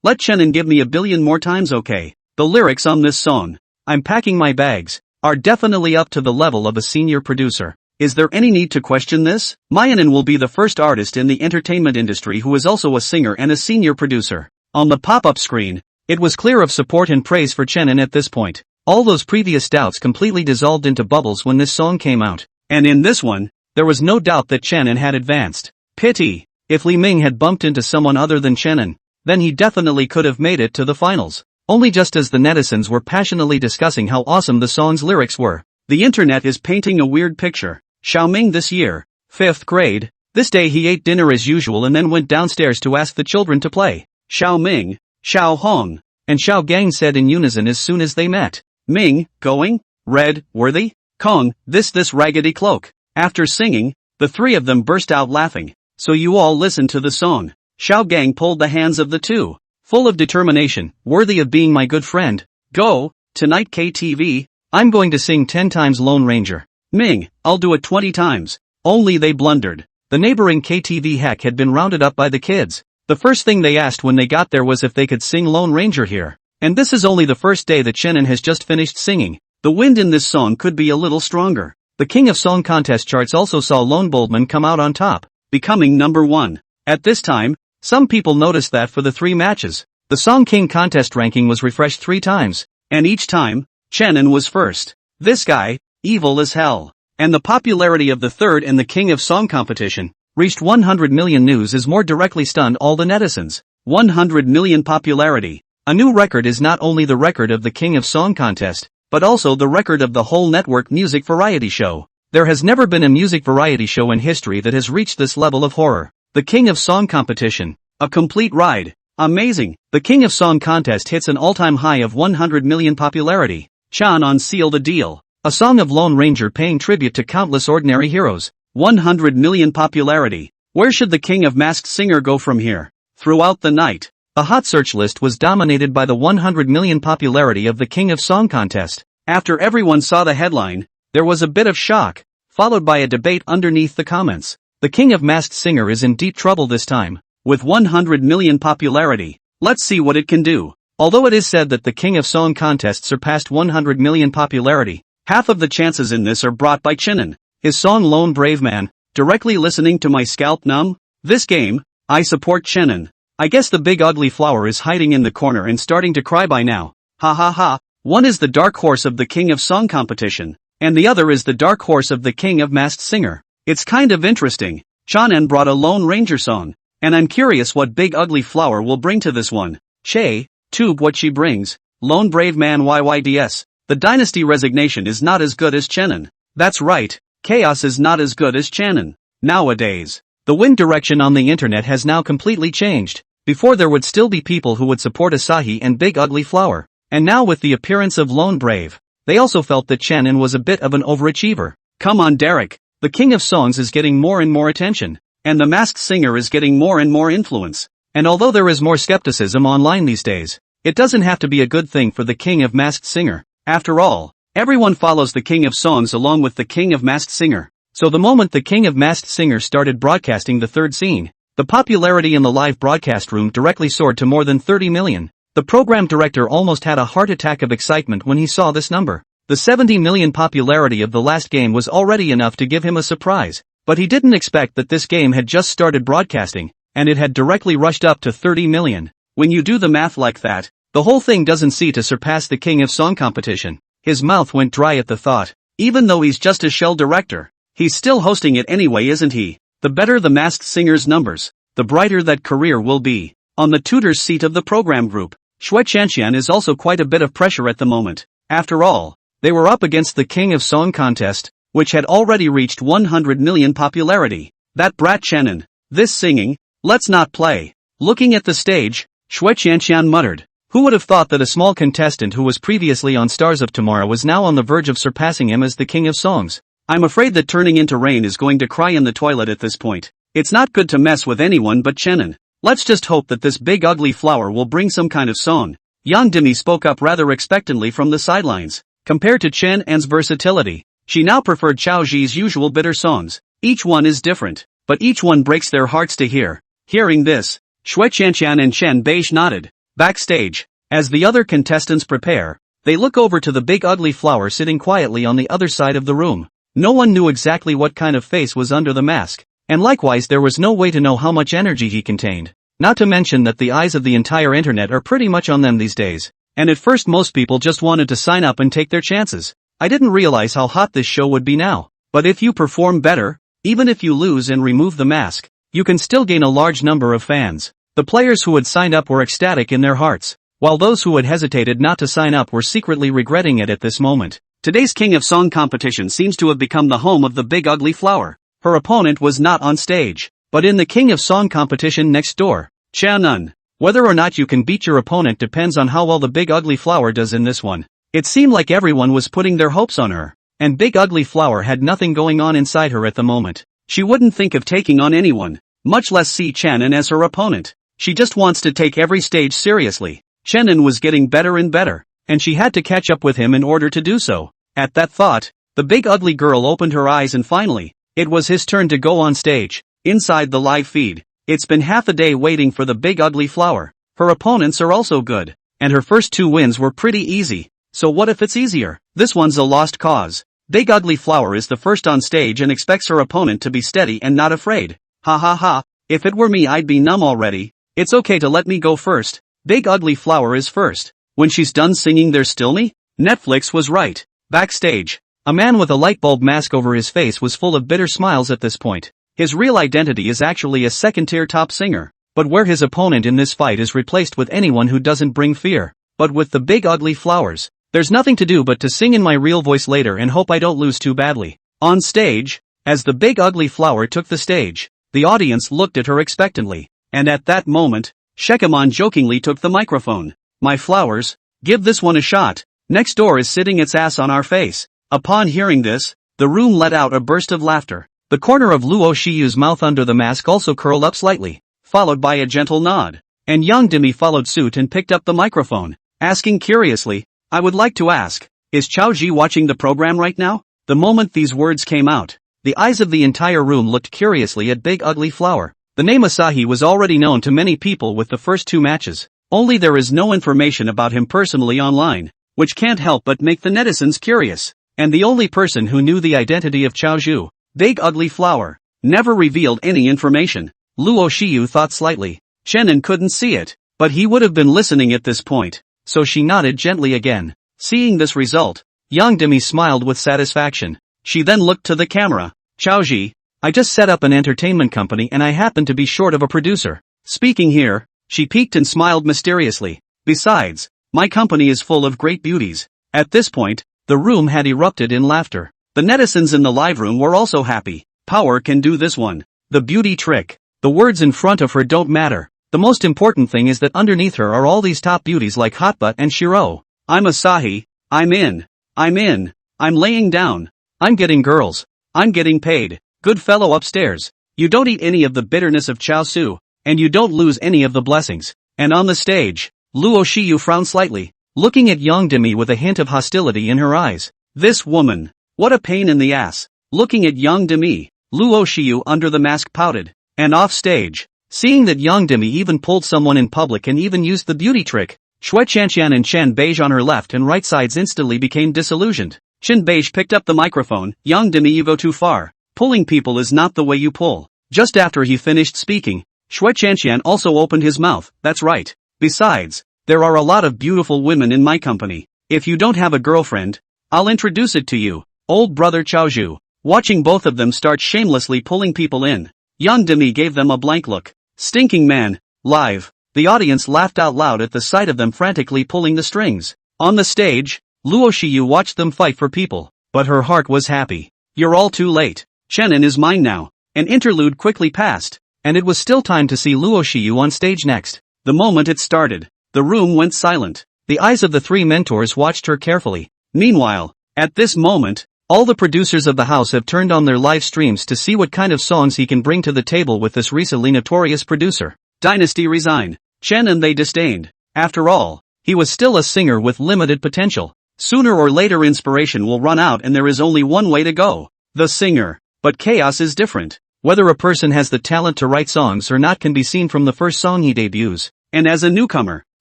let Chenin give me 1 billion more times, okay? The lyrics on this song, I'm packing my bags, are definitely up to the level of a senior producer. Is there any need to question this? Mayanin will be the first artist in the entertainment industry who is also a singer and a senior producer. On the pop-up screen, it was clear of support and praise for Chenin at this point. All those previous doubts completely dissolved into bubbles when this song came out. And in this one, there was no doubt that Chenin had advanced. Pity. If Li Ming had bumped into someone other than Chenin, then he definitely could have made it to the finals. Only just as the netizens were passionately discussing how awesome the song's lyrics were. The internet is painting a weird picture. Xiaoming this year, 5th grade, this day he ate dinner as usual and then went downstairs to ask the children to play. Xiaoming, Xiao Hong, and Xiao Gang said in unison as soon as they met. Ming, going? Red, worthy? Kong, this raggedy cloak. After singing, the three of them burst out laughing. So you all listen to the song. Xiao Gang pulled the hands of the two. Full of determination, worthy of being my good friend. Go, tonight KTV, I'm going to sing 10 times Lone Ranger. Ming, I'll do it 20 times. Only they blundered. The neighboring KTV hack had been rounded up by the kids. The first thing they asked when they got there was if they could sing Lone Ranger here. And this is only the first day that Chenin has just finished singing. The wind in this song could be a little stronger. The King of Song contest charts also saw Lone Boldman come out on top, becoming number 1. At this time, some people noticed that for the 3 matches, the Song King contest ranking was refreshed 3 times, and each time, Chenin was first. This guy, evil as hell. And the popularity of the third and the King of Song competition, reached 100 million. News is more directly stunned all the netizens. 100 million popularity. A new record is not only the record of the King of Song contest, but also the record of the whole network music variety show. There has never been a music variety show in history that has reached this level of horror. The King of Song competition. A complete ride. Amazing. The King of Song contest hits an all-time high of 100 million popularity. Chan on Seal the Deal. A song of Lone Ranger paying tribute to countless ordinary heroes. 100 million popularity. Where should the King of Masked Singer go from here? Throughout the night, the hot search list was dominated by the 100 million popularity of the King of Song contest. After everyone saw the headline, there was a bit of shock, followed by a debate underneath the comments. The King of Masked Singer is in deep trouble this time. With 100 million popularity, let's see what it can do. Although it is said that the King of Song contest surpassed 100 million popularity, half of the chances in this are brought by Chenin. His song Lone Brave Man, directly listening to my scalp numb? This game, I support Chenin. I guess the big ugly flower is hiding in the corner and starting to cry by now. Ha ha ha. One is the dark horse of the King of Song competition, and the other is the dark horse of the King of Masked Singer. It's kind of interesting. Chenin brought a Lone Ranger song, and I'm curious what big ugly flower will bring to this one. Che, tube what she brings. Lone Brave Man YYDS. The dynasty resignation is not as good as Chenin. That's right. Chaos is not as good as Chenin. Nowadays, the wind direction on the internet has now completely changed. Before there would still be people who would support Asahi and Big Ugly Flower. And now with the appearance of Lone Brave, they also felt that Chenin was a bit of an overachiever. Come on Derek, the King of Songs is getting more and more attention, and the Masked Singer is getting more and more influence. And although there is more skepticism online these days, it doesn't have to be a good thing for the King of Masked Singer. After all, everyone follows the King of Songs along with the King of Masked Singer. So the moment the King of Masked Singer started broadcasting the third scene, the popularity in the live broadcast room directly soared to more than 30 million. The program director almost had a heart attack of excitement when he saw this number. The 70 million popularity of the last game was already enough to give him a surprise, but he didn't expect that this game had just started broadcasting, and it had directly rushed up to 30 million. When you do the math like that, the whole thing doesn't seem to surpass the King of Song competition. His mouth went dry at the thought. Even though he's just a shell director, he's still hosting it anyway, isn't he? The better the Masked Singer's numbers, the brighter that career will be. On the tutor's seat of the program group, Shui Qianqian is also quite a bit of pressure at the moment. After all, they were up against the King of Song contest, which had already reached 100 million popularity. That brat Chenin, this singing, let's not play. Looking at the stage, Shui Qianqian muttered. Who would have thought that a small contestant who was previously on Stars of Tomorrow was now on the verge of surpassing him as the King of Songs? I'm afraid that turning into rain is going to cry in the toilet at this point. It's not good to mess with anyone but Chenin. Let's just hope that this big ugly flower will bring some kind of song. Yang Dimi spoke up rather expectantly from the sidelines. Compared to Chen An's versatility, she now preferred Chao Ji's usual bitter songs. Each one is different, but each one breaks their hearts to hear. Hearing this, Shui Qianqian and Chen Beige nodded. Backstage, as the other contestants prepare, they look over to the big ugly flower sitting quietly on the other side of the room. No one knew exactly what kind of face was under the mask, and likewise there was no way to know how much energy he contained. Not to mention that the eyes of the entire internet are pretty much on them these days, and at first most people just wanted to sign up and take their chances. I didn't realize how hot this show would be now, but if you perform better, even if you lose and remove the mask, you can still gain a large number of fans. The players who had signed up were ecstatic in their hearts, while those who had hesitated not to sign up were secretly regretting it at this moment. Today's King of Song competition seems to have become the home of the big ugly flower. Her opponent was not on stage, but in the King of Song competition next door. Chenin. Whether or not you can beat your opponent depends on how well the big ugly flower does in this one. It seemed like everyone was putting their hopes on her, and big ugly flower had nothing going on inside her at the moment. She wouldn't think of taking on anyone, much less see Chenin as her opponent. She just wants to take every stage seriously. Chenin was getting better and better, and she had to catch up with him in order to do so. At that thought, the big ugly girl opened her eyes and finally, it was his turn to go on stage. Inside the live feed, it's been half a day waiting for the big ugly flower. Her opponents are also good, and her first two wins were pretty easy. So what if it's easier? This one's a lost cause. Big ugly flower is the first on stage and expects her opponent to be steady and not afraid. Ha ha ha, if it were me I'd be numb already. It's okay to let me go first. Big ugly flower is first. When she's done singing there's still me? Netflix was right. Backstage, a man with a light bulb mask over his face was full of bitter smiles at this point. His real identity is actually a second-tier top singer, but where his opponent in this fight is replaced with anyone who doesn't bring fear, but with the big ugly flowers. There's nothing to do but to sing in my real voice later and hope I don't lose too badly. On stage, as the big ugly flower took the stage, the audience looked at her expectantly, and at that moment, Shekemon jokingly took the microphone. My flowers, give this one a shot, next door is sitting its ass on our face. Upon hearing this, the room let out a burst of laughter. The corner of Luo Shiyu's mouth under the mask also curled up slightly, followed by a gentle nod. And young Demi followed suit and picked up the microphone, asking curiously, I would like to ask, is Chao Ji watching the program right now? The moment these words came out, the eyes of the entire room looked curiously at Big Ugly Flower. The name Asahi was already known to many people with the first two matches, only there is no information about him personally online, which can't help but make the netizens curious. And the only person who knew the identity of Chao Zhu, Big Ugly Flower, never revealed any information. Luo Shiyu thought slightly. Chenin couldn't see it, but he would have been listening at this point, so she nodded gently again. Seeing this result, young Demi smiled with satisfaction. She then looked to the camera. Chao Ji, I just set up an entertainment company and I happen to be short of a producer. Speaking here, she peeked and smiled mysteriously. Besides, my company is full of great beauties. At this point, the room had erupted in laughter. The netizens in the live room were also happy. Power can do this one. The beauty trick. The words in front of her don't matter. The most important thing is that underneath her are all these top beauties like Hotbutt and Shiro. I'm Asahi. I'm in. I'm laying down. I'm getting girls. I'm getting paid. Good fellow upstairs. You don't eat any of the bitterness of Chao Su, and you don't lose any of the blessings. And on the stage, Luo Shiyu frowned slightly, looking at young Demi with a hint of hostility in her eyes. This woman. What a pain in the ass. Looking at young Demi, Luo Shiyu under the mask pouted. And off stage, seeing that young Demi even pulled someone in public and even used the beauty trick, Shui Chanxian and Chen Beige on her left and right sides instantly became disillusioned. Chen Beige picked up the microphone. Young Demi, you go too far. Pulling people is not the way you pull. Just after he finished speaking, Shui Chanxian also opened his mouth. That's right. Besides, there are a lot of beautiful women in my company. If you don't have a girlfriend, I'll introduce it to you. Old brother Chao Zhu. Watching both of them start shamelessly pulling people in, young Demi gave them a blank look. Stinking man. Live. The audience laughed out loud at the sight of them frantically pulling the strings. On the stage, Luo Shiyu watched them fight for people, but her heart was happy. You're all too late. Chenin is mine now. An interlude quickly passed, and it was still time to see Luo Shiyu on stage next. The moment it started, the room went silent. The eyes of the three mentors watched her carefully. Meanwhile, at this moment, all the producers of the house have turned on their live streams to see what kind of songs he can bring to the table with this recently notorious producer. Dynasty resigned. Chen and they disdained. After all, he was still a singer with limited potential. Sooner or later inspiration will run out and there is only one way to go. The singer. But chaos is different. Whether a person has the talent to write songs or not can be seen from the first song he debuts. And as a newcomer,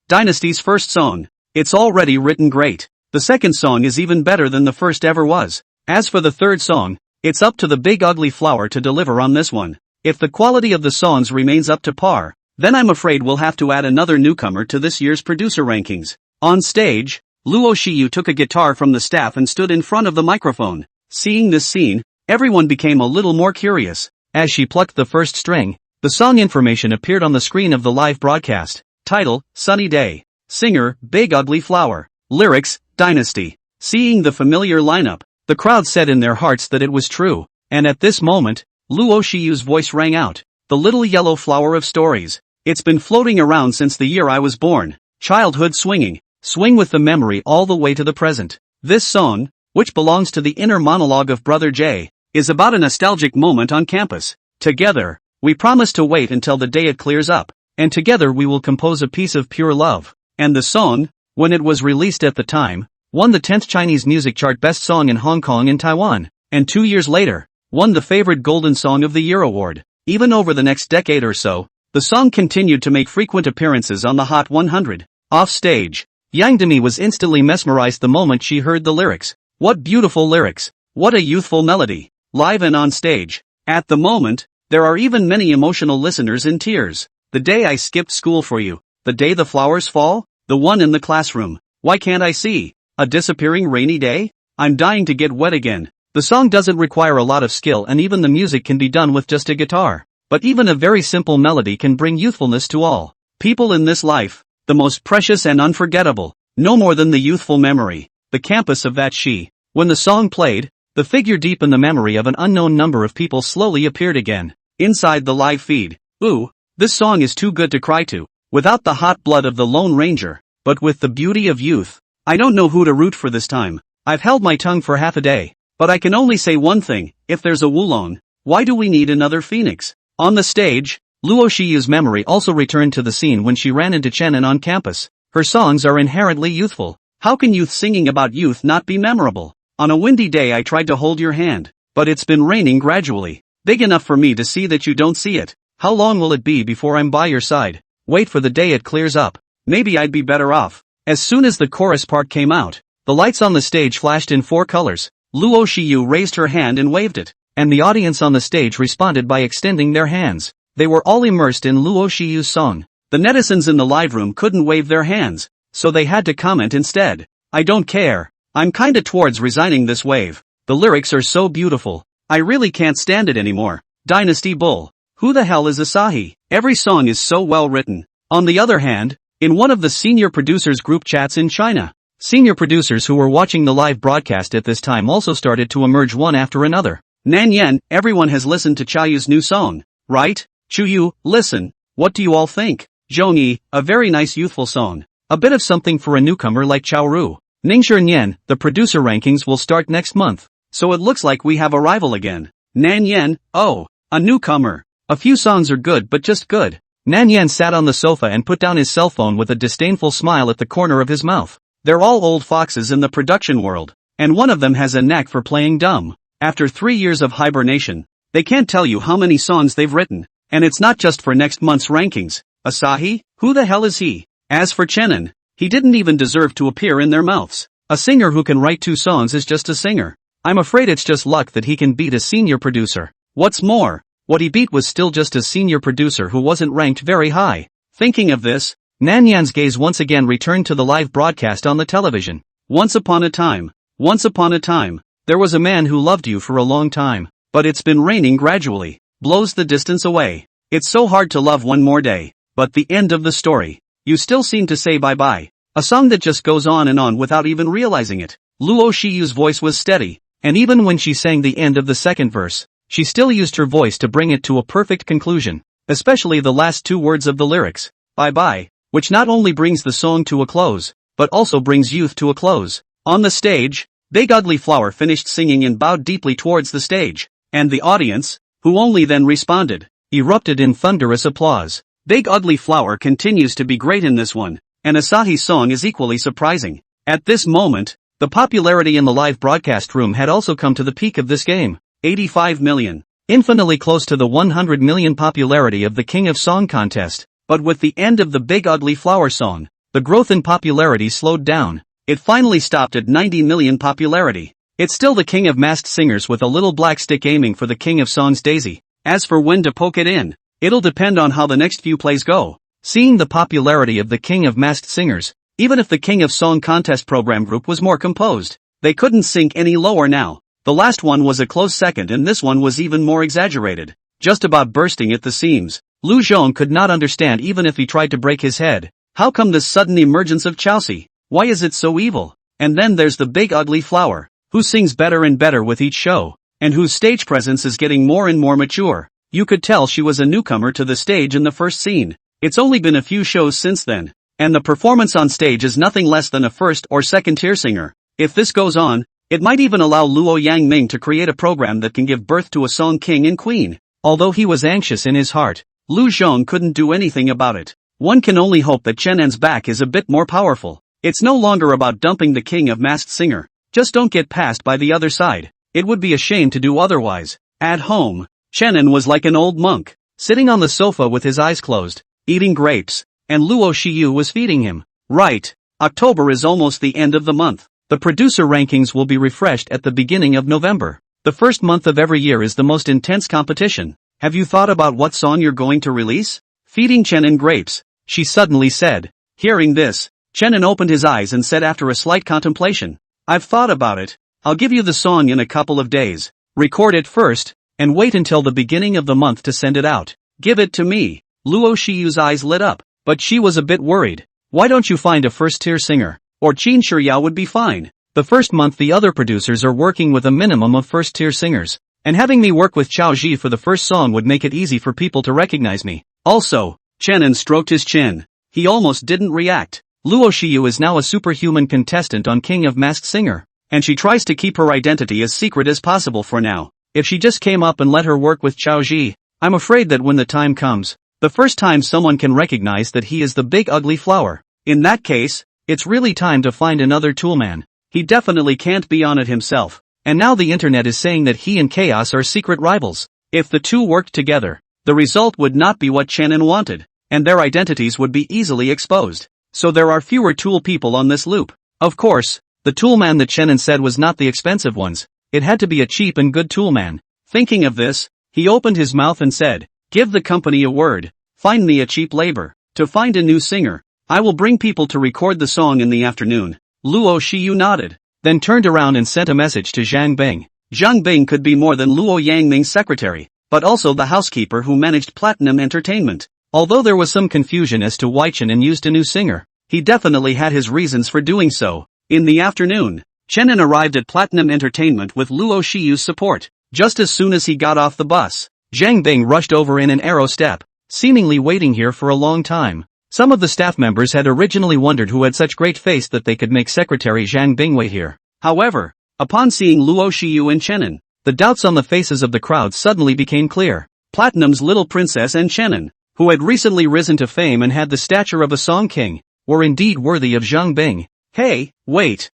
Dynasty's first song, it's already written great. The second song is even better than the first ever was. As for the third song, it's up to the Big Ugly Flower to deliver on this one. If the quality of the songs remains up to par, then I'm afraid we'll have to add another newcomer to this year's producer rankings. On stage, Luo Shiyu took a guitar from the staff and stood in front of the microphone. Seeing this scene, everyone became a little more curious. As she plucked the first string, the song information appeared on the screen of the live broadcast. Title, Sunny Day. Singer, Big Ugly Flower. Lyrics, Dynasty. Seeing the familiar lineup, the crowd said in their hearts that it was true, and at this moment, Luo Shiyu's voice rang out. The little yellow flower of stories. It's been floating around since the year I was born. Childhood swinging. Swing with the memory all the way to the present. This song, which belongs to the inner monologue of Brother J, is about a nostalgic moment on campus. Together, we promise to wait until the day it clears up, and together we will compose a piece of pure love. And the song, when it was released at the time, won the 10th Chinese music chart best song in Hong Kong and Taiwan, and 2 years later, won the favorite Golden Song of the Year award. Even over the next decade or so, the song continued to make frequent appearances on the Hot 100. Off stage, Yang Demi was instantly mesmerized the moment she heard the lyrics. What beautiful lyrics! What a youthful melody! Live and on stage. At the moment, there are even many emotional listeners in tears. The day I skipped school for you. The day the flowers fall. The one in the classroom. Why can't I see? A disappearing rainy day? I'm dying to get wet again. The song doesn't require a lot of skill and even the music can be done with just a guitar. But even a very simple melody can bring youthfulness to all people in this life. The most precious and unforgettable, no more than the youthful memory, the campus of that she. When the song played, the figure deep in the memory of an unknown number of people slowly appeared again, inside the live feed. Ooh, this song is too good to cry to, without the hot blood of the Lone Ranger, but with the beauty of youth. I don't know who to root for this time. I've held my tongue for half a day, but I can only say one thing: if there's a Wulong, why do we need another phoenix? On the stage, Luo Shiyu's memory also returned to the scene when she ran into Chenin on campus. Her songs are inherently youthful. How can youth singing about youth not be memorable? On a windy day I tried to hold your hand, but it's been raining gradually, big enough for me to see that you don't see it. How long will it be before I'm by your side? Wait for the day it clears up. Maybe I'd be better off. As soon as the chorus part came out, the lights on the stage flashed in 4 colors. Luo Shiyu raised her hand and waved it, and the audience on the stage responded by extending their hands. They were all immersed in Luo Shiyu's song. The netizens in the live room couldn't wave their hands, so they had to comment instead. I don't care. I'm kinda towards resigning this wave. The lyrics are so beautiful. I really can't stand it anymore. Dynasty Bull. Who the hell is Asahi? Every song is so well written. On the other hand, in one of the senior producers group chats in China, senior producers who were watching the live broadcast at this time also started to emerge one after another. Nan Yen, everyone has listened to Chaoyu's new song, right? Chuyu, listen. What do you all think? Zhongyi, a very nice youthful song. A bit of something for a newcomer like Chaoru. Ningshi Nian, the producer rankings will start next month, so it looks like we have a rival again. Nan Yen, oh, a newcomer. A few songs are good but just good. Nan Yen sat on the sofa and put down his cell phone with a disdainful smile at the corner of his mouth. They're all old foxes in the production world, and one of them has a knack for playing dumb. After 3 years of hibernation, they can't tell you how many songs they've written, and it's not just for next month's rankings. Asahi? Who the hell is he? As for Chenin, he didn't even deserve to appear in their mouths. A singer who can write 2 songs is just a singer. I'm afraid it's just luck that he can beat a senior producer. What's more, what he beat was still just a senior producer who wasn't ranked very high. Thinking of this, Nan Yan's gaze once again returned to the live broadcast on the television. Once upon a time, there was a man who loved you for a long time, but it's been raining gradually, blows the distance away. It's so hard to love one more day, but the end of the story. You still seem to say bye-bye. A song that just goes on and on without even realizing it. Luo Shiyu's voice was steady, and even when she sang the end of the second verse, she still used her voice to bring it to a perfect conclusion, especially the last 2 words of the lyrics, bye-bye, which not only brings the song to a close, but also brings youth to a close. On the stage, Big Ugly Flower finished singing and bowed deeply towards the stage, and the audience, who only then responded, erupted in thunderous applause. Big Ugly Flower continues to be great in this one, and Asahi's song is equally surprising. At this moment, the popularity in the live broadcast room had also come to the peak of this game, 85 million. Infinitely close to the 100 million popularity of the King of Song contest. But with the end of the Big Ugly Flower song, the growth in popularity slowed down. It finally stopped at 90 million popularity. It's still the King of Masked Singers with a little black stick aiming for the King of Song's daisy. As for when to poke it in, it'll depend on how the next few plays go. Seeing the popularity of the King of Masked Singers, even if the King of Song contest program group was more composed, they couldn't sink any lower now. The last one was a close second and this one was even more exaggerated, just about bursting at the seams. Lu Zhong could not understand even if he tried to break his head. How come this sudden emergence of Chelsea? Why is it so evil? And then there's the Big Ugly Flower, who sings better and better with each show, and whose stage presence is getting more and more mature. You could tell she was a newcomer to the stage in the first scene. It's only been a few shows since then, and the performance on stage is nothing less than a first or second tier singer. If this goes on, it might even allow Luo Yangming to create a program that can give birth to a song king and queen. Although he was anxious in his heart, Lu Zhong couldn't do anything about it. One can only hope that Chen En's back is a bit more powerful. It's no longer about dumping the King of Masked Singer. Just don't get passed by the other side. It would be a shame to do otherwise. At home, Chen En was like an old monk, sitting on the sofa with his eyes closed, eating grapes, and Luo Shiyu was feeding him. Right. October is almost the end of the month. The producer rankings will be refreshed at the beginning of November. The first month of every year is the most intense competition. Have you thought about what song you're going to release? Feeding Chen En grapes, she suddenly said. Hearing this, Chen En opened his eyes and said after a slight contemplation, I've thought about it. I'll give you the song in a couple of days. Record it first, and wait until the beginning of the month to send it out. Give it to me. Luo Shiyu's eyes lit up, but she was a bit worried. Why don't you find a first-tier singer? Or Qin Shiyao would be fine. The first month the other producers are working with a minimum of first-tier singers. And having me work with Chao Ji for the first song would make it easy for people to recognize me. Also, Chenin stroked his chin. He almost didn't react. Luo Shiyu is now a superhuman contestant on King of Masked Singer, and she tries to keep her identity as secret as possible for now. If she just came up and let her work with Chao Ji, I'm afraid that when the time comes, the first time someone can recognize that he is the big ugly flower, in that case, it's really time to find another toolman. He definitely can't be on it himself. And now the internet is saying that he and Chaos are secret rivals. If the two worked together, the result would not be what Chenin wanted, and their identities would be easily exposed. So there are fewer tool people on this loop. Of course, the toolman that Chenin said was not the expensive ones. It had to be a cheap and good toolman. Thinking of this, he opened his mouth and said, "Give the company a word. Find me a cheap labor. To find a new singer. I will bring people to record the song in the afternoon." Luo Shiyu nodded, then turned around and sent a message to Zhang Bing. Zhang Bing could be more than Luo Yangming's secretary, but also the housekeeper who managed Platinum Entertainment. Although there was some confusion as to why Chenin used a new singer, he definitely had his reasons for doing so. In the afternoon, Chenin arrived at Platinum Entertainment with Luo Shiyu's support. Just as soon as he got off the bus, Zhang Bing rushed over in an arrow step, seemingly waiting here for a long time. Some of the staff members had originally wondered who had such great face that they could make Secretary Zhang Bing wait here. However, upon seeing Luo Shiyu and Chenin, the doubts on the faces of the crowd suddenly became clear. Platinum's little princess and Chenin, who had recently risen to fame and had the stature of a song king, were indeed worthy of Zhang Bing. Hey, wait.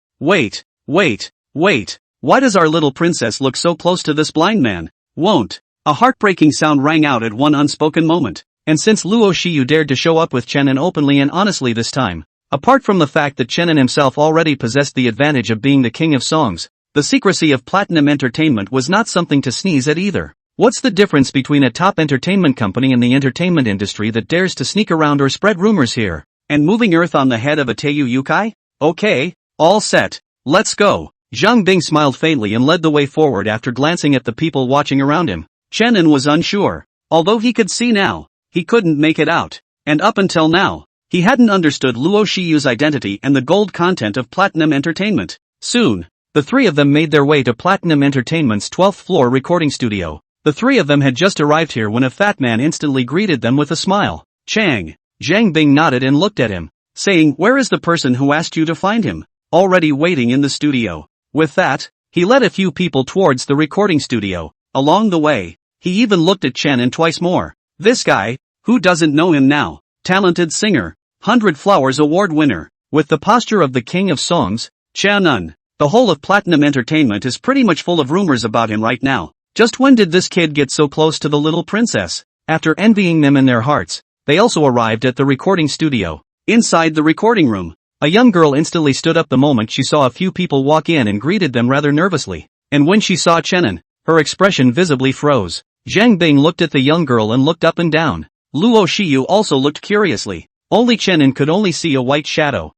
Why does our little princess look so close to this blind man? Won't. A heartbreaking sound rang out at one unspoken moment. And since Luo Shiyu dared to show up with Chenin openly and honestly this time, apart from the fact that Chenin himself already possessed the advantage of being the king of songs, the secrecy of Platinum Entertainment was not something to sneeze at either. What's the difference between a top entertainment company and the entertainment industry that dares to sneak around or spread rumors here? And moving earth on the head of a Teiyu Yukai? Okay, all set, let's go. Zhang Bing smiled faintly and led the way forward after glancing at the people watching around him. Chenin was unsure. Although he could see now, he couldn't make it out. And up until now, he hadn't understood Luo Shiyu's identity and the gold content of Platinum Entertainment. Soon, the three of them made their way to Platinum Entertainment's 12th floor recording studio. The three of them had just arrived here when a fat man instantly greeted them with a smile. Chang. Zhang Bing nodded and looked at him, saying, "Where is the person who asked you to find him?" "Already waiting in the studio." With that, he led a few people towards the recording studio. Along the way, he even looked at Chenin twice more. This guy, who doesn't know him now? Talented singer, 100 Flowers Award winner, with the posture of the king of songs, Chenin. The whole of Platinum Entertainment is pretty much full of rumors about him right now. Just when did this kid get so close to the little princess? After envying them in their hearts, they also arrived at the recording studio. Inside the recording room, a young girl instantly stood up the moment she saw a few people walk in and greeted them rather nervously. And when she saw Chenin, her expression visibly froze. Zhang Bing looked at the young girl and looked up and down. Luo Shiyu also looked curiously. Only Chenin could only see a white shadow.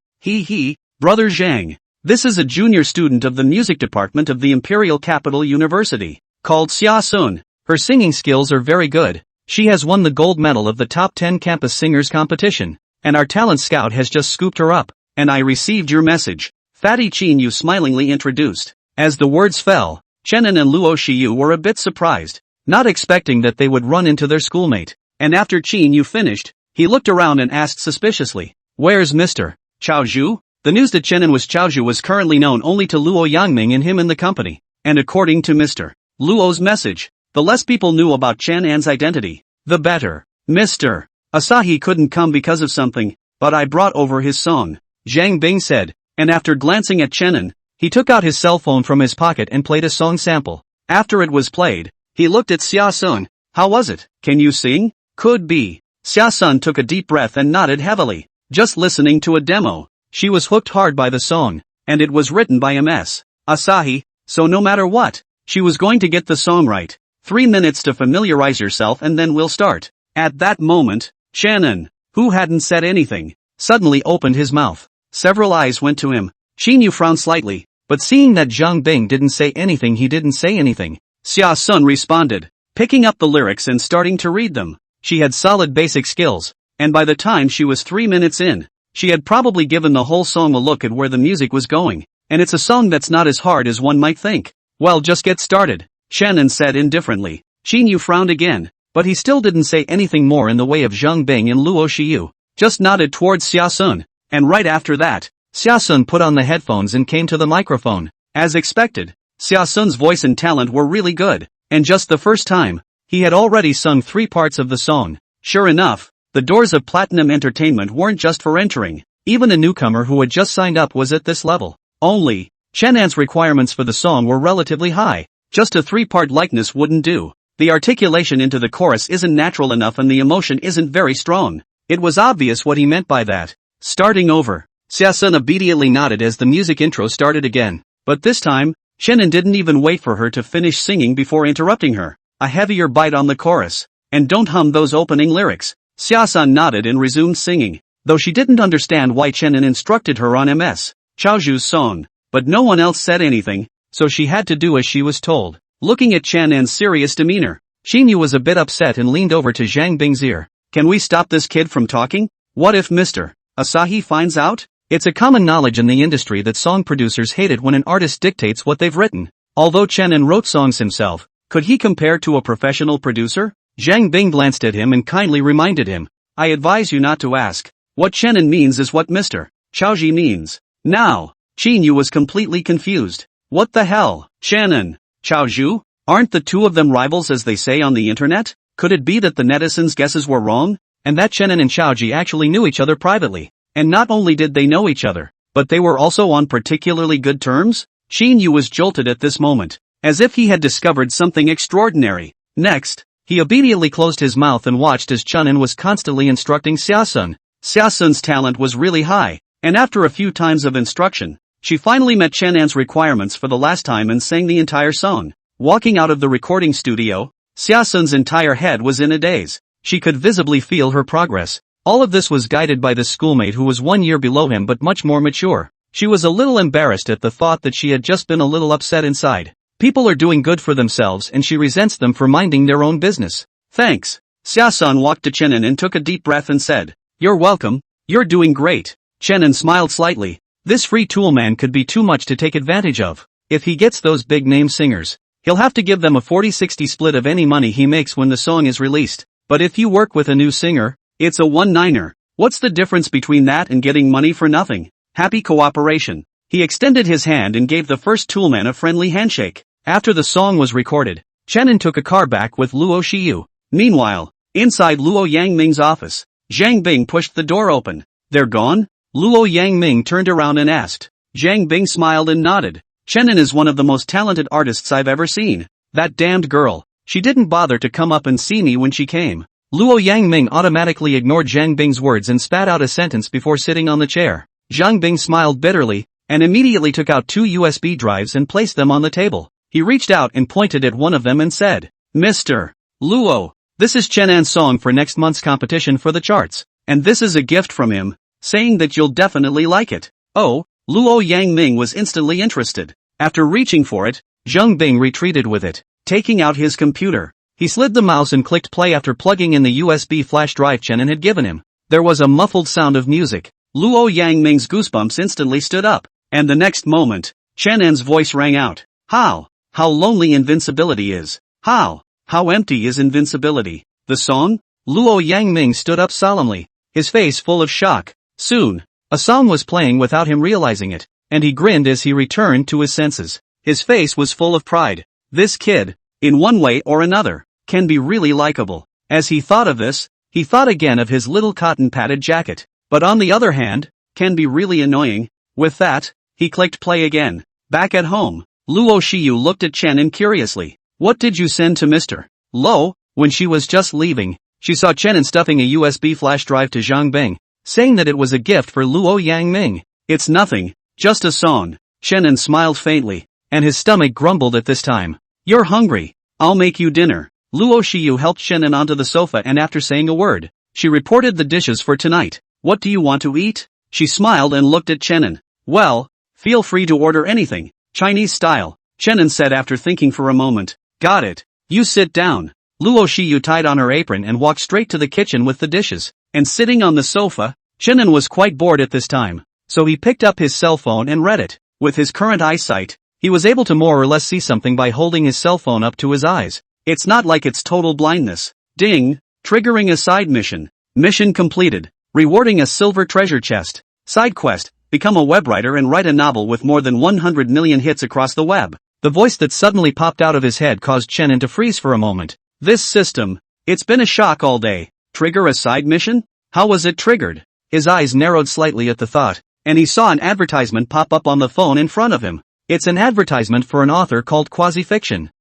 Brother Zhang. This is a junior student of the music department of the Imperial Capital University, called Xia Sun. Her singing skills are very good. She has won the gold medal of the top 10 campus singers competition, and our talent scout has just scooped her up. And I received your message. Fatty Qin Yu smilingly introduced. As the words fell, Chenin and Luo Shiyu were a bit surprised, not expecting that they would run into their schoolmate. And after Qin Yu finished, he looked around and asked suspiciously, "Where's Mr. Chaozhu?" The news that Chenin was Chaozhu was currently known only to Luo Yangming and him in the company. And according to Mr. Luo's message, the less people knew about Chenin's identity, the better. "Mr. Asahi couldn't come because of something, but I brought over his song," Zhang Bing said, and after glancing at Chenin, he took out his cell phone from his pocket and played a song sample. After it was played, he looked at Xia Sun. "How was it? Can you sing?" "Could be." Xia Sun took a deep breath and nodded heavily. Just listening to a demo, she was hooked hard by the song, and it was written by Ms. Asahi, so no matter what, she was going to get the song right. 3 minutes to familiarize yourself and then we'll start. At that moment, Chenin, who hadn't said anything, suddenly opened his mouth. Several eyes went to him. Qin Yu frowned slightly, But seeing that Zhang Bing didn't say anything, he didn't say anything. Xia Sun responded, picking up the lyrics and starting to read them. She had solid basic skills, and by the time she was 3 minutes in, she had probably given the whole song a look at where the music was going. And it's a song that's not as hard as one might think. Well, just get started, Shannon said indifferently. Xin Yu frowned again, but he still didn't say anything more in the way of Zhang Bing and Luo Shiyu, just nodded towards Xia Sun, and right after that, Xia Sun put on the headphones and came to the microphone. As expected, Xia Sun's voice and talent were really good, and just the first time, he had already sung 3 parts of the song. Sure enough, the doors of Platinum Entertainment weren't just for entering, even a newcomer who had just signed up was at this level. Only, Shannon's requirements for the song were relatively high. Just a 3-part likeness wouldn't do. The articulation into the chorus isn't natural enough and the emotion isn't very strong. It was obvious what he meant by that. Starting over, Xia Sun immediately nodded as the music intro started again. But this time, Shannon didn't even wait for her to finish singing before interrupting her. A heavier bite on the chorus. And don't hum those opening lyrics. Xia Sun nodded and resumed singing, though she didn't understand why Shannon instructed her on MS Chaozhu's song, but no one else said anything, so she had to do as she was told. Looking at Shannon's serious demeanor, Xin Yu was a bit upset and leaned over to Zhang Bing's ear. Can we stop this kid from talking? What if Mr. Asahi finds out? It's a common knowledge in the industry that song producers hate it when an artist dictates what they've written. Although Shannon wrote songs himself, could he compare to a professional producer? Zhang Bing glanced at him and kindly reminded him. I advise you not to ask. What Shannon means is what Mr. Chaozhi means. Now, Xin Yu was completely confused. What the hell? Shannon, Chaozhu? Aren't the two of them rivals as they say on the internet? Could it be that the netizens' guesses were wrong? And that Shannon and Chaozhi actually knew each other privately? And not only did they know each other, but they were also on particularly good terms? Xin Yu was jolted at this moment, as if he had discovered something extraordinary. Next, he obediently closed his mouth and watched as Shannon was constantly instructing Xia Sun. Xia Sun's talent was really high, and after a few times of instruction, she finally met Shannon's requirements for the last time and sang the entire song. Walking out of the recording studio, Xia Sun's entire head was in a daze. She could visibly feel her progress. All of this was guided by the schoolmate who was 1 year below him but much more mature. She was a little embarrassed at the thought that she had just been a little upset inside. People are doing good for themselves and she resents them for minding their own business. Thanks. Xia Sun walked to Shannon and took a deep breath and said, You're welcome. You're doing great. Shannon smiled slightly. This free tool man could be too much to take advantage of. If he gets those big name singers, he'll have to give them a 40-60 split of any money he makes when the song is released. But if you work with a new singer, it's a one-niner. What's the difference between that and getting money for nothing? Happy cooperation. He extended his hand and gave the first toolman a friendly handshake. After the song was recorded, Shannon took a car back with Luo Shiyu. Meanwhile, inside Luo Yangming's office, Zhang Bing pushed the door open. They're gone? Luo Yangming turned around and asked. Zhang Bing smiled and nodded. Shannon is one of the most talented artists I've ever seen. That damned girl. She didn't bother to come up and see me when she came. Luo Yangming automatically ignored Zhang Bing's words and spat out a sentence before sitting on the chair. Zhang Bing smiled bitterly, and immediately took out 2 USB drives and placed them on the table. He reached out and pointed at one of them and said, Mr. Luo, this is Shannon's song for next month's competition for the charts, and this is a gift from him, saying that you'll definitely like it. Oh, Luo Yangming was instantly interested. After reaching for it, Zhang Bing retreated with it, taking out his computer. He slid the mouse and clicked play after plugging in the USB flash drive Shannon had given him. There was a muffled sound of music. Luo Yangming's goosebumps instantly stood up, and the next moment, Shannon's voice rang out. How lonely invincibility is. How empty is invincibility. The song? Luo Yangming stood up solemnly, his face full of shock. Soon, a song was playing without him realizing it, and he grinned as he returned to his senses. His face was full of pride. This kid, in one way or another, can be really likable. As he thought of this, he thought again of his little cotton-padded jacket, but on the other hand, can be really annoying. With that, he clicked play again. Back at home, Luo Shiyu looked at Shannon curiously. What did you send to Mr. Lo? When she was just leaving, she saw Shannon stuffing a USB flash drive to Zhang Bing, saying that it was a gift for Luo Yangming. It's nothing, just a song. Shannon smiled faintly, and his stomach grumbled at this time. You're hungry. I'll make you dinner. Luo Shiyu helped Shannon onto the sofa and after saying a word, she reported the dishes for tonight. What do you want to eat? She smiled and looked at Shannon. Well, feel free to order anything. Chinese style, Chenin said after thinking for a moment. Got it. You sit down. Luo Shiyu tied on her apron and walked straight to the kitchen with the dishes. And sitting on the sofa, Chenin was quite bored at this time, so he picked up his cell phone and read it. With his current eyesight, he was able to more or less see something by holding his cell phone up to his eyes. It's not like it's total blindness. Ding! Triggering a side mission. Mission completed. Rewarding a silver treasure chest. Side quest. Become a web writer and write a novel with more than 100 million hits across the web. The voice that suddenly popped out of his head caused Chenin to freeze for a moment. This system. It's been a shock all day. Trigger a side mission? How was it triggered? His eyes narrowed slightly at the thought, and he saw an advertisement pop up on the phone in front of him. It's an advertisement for an author called Quasi-Fiction.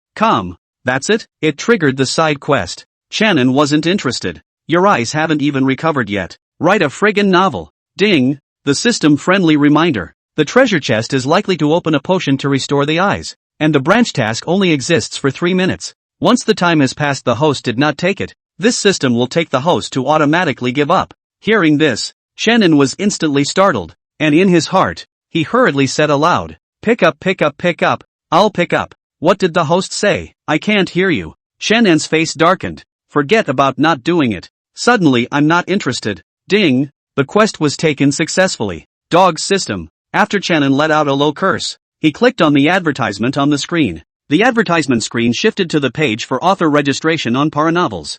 That's it? It triggered the side quest. Chenin wasn't interested. Your eyes haven't even recovered yet. Write a friggin' novel. Ding! The system-friendly reminder. The treasure chest is likely to open a potion to restore the eyes, and the branch task only exists for 3 minutes. Once the time has passed, the host did not take it. This system will take the host to automatically give up. Hearing this, Chenin was instantly startled, and in his heart, he hurriedly said aloud, pick up, I'll pick up. What did the host say? I can't hear you. Chenin's face darkened. Forget about not doing it. Suddenly I'm not interested. Ding! The quest was taken successfully. Dog system. After Chenin let out a low curse, he clicked on the advertisement on the screen. The advertisement screen shifted to the page for author registration on paranovels.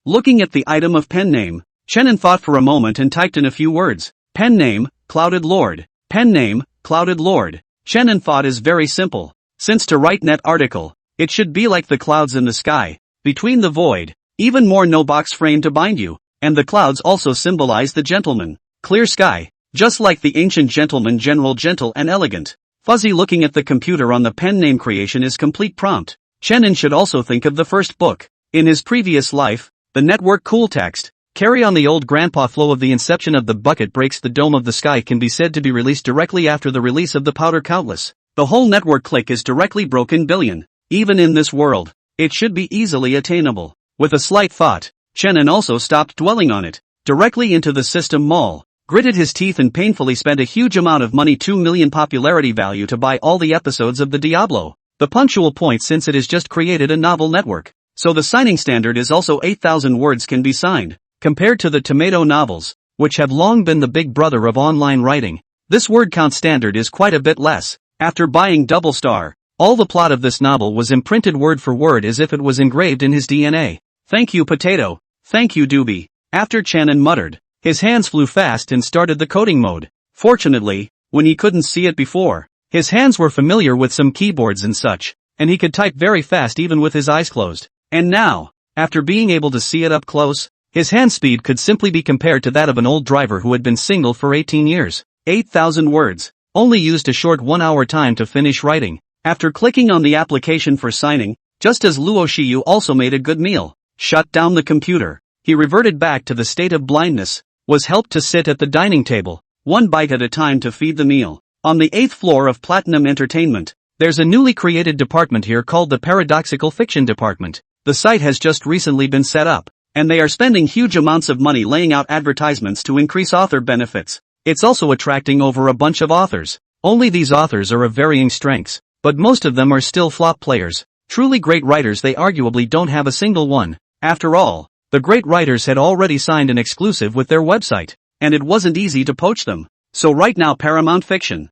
Looking at the item of pen name, Chenin thought for a moment and typed in a few words. Pen name, Clouded Lord. Pen name, Clouded Lord. Chenin thought is very simple. Since to write net article, it should be like the clouds in the sky, between the void, even more no box frame to bind you, and the clouds also symbolize the gentleman. Clear sky, just like the ancient gentleman, general, gentle and elegant. Fuzzy looking at the computer on the pen name creation is complete prompt. Chenin should also think of the first book. In his previous life, the network cool text, carry on the old grandpa flow of the inception of the bucket breaks the dome of the sky can be said to be released directly after the release of the powder countless. The whole network click is directly broken billion. Even in this world, it should be easily attainable. With a slight thought, Chenin also stopped dwelling on it. Directly into the system mall, gritted his teeth and painfully spent a huge amount of money, 2 million popularity value, to buy all the episodes of the Diablo. The punctual point, since it is just created a novel network. So the signing standard is also 8,000 words can be signed. Compared to the tomato novels, which have long been the big brother of online writing, this word count standard is quite a bit less. After buying Double Star, all the plot of this novel was imprinted word for word as if it was engraved in his DNA. Thank you, potato. Thank you, Doobie. After Chenin muttered, his hands flew fast and started the coding mode. Fortunately, when he couldn't see it before, his hands were familiar with some keyboards and such, and he could type very fast even with his eyes closed. And now, after being able to see it up close, his hand speed could simply be compared to that of an old driver who had been single for 18 years. 8,000 words, only used a short 1 hour time to finish writing. After clicking on the application for signing, just as Luo Shiyu also made a good meal, shut down the computer, he reverted back to the state of blindness, was helped to sit at the dining table, 1 bite at a time to feed the meal. On the 8th floor of Platinum Entertainment, there's a newly created department here called the Paradoxical Fiction Department. The site has just recently been set up, and they are spending huge amounts of money laying out advertisements to increase author benefits. It's also attracting over a bunch of authors. Only these authors are of varying strengths, but most of them are still flop players. Truly great writers, they arguably don't have a single one. After all, the great writers had already signed an exclusive with their website, and it wasn't easy to poach them. So right now Paramount Fiction,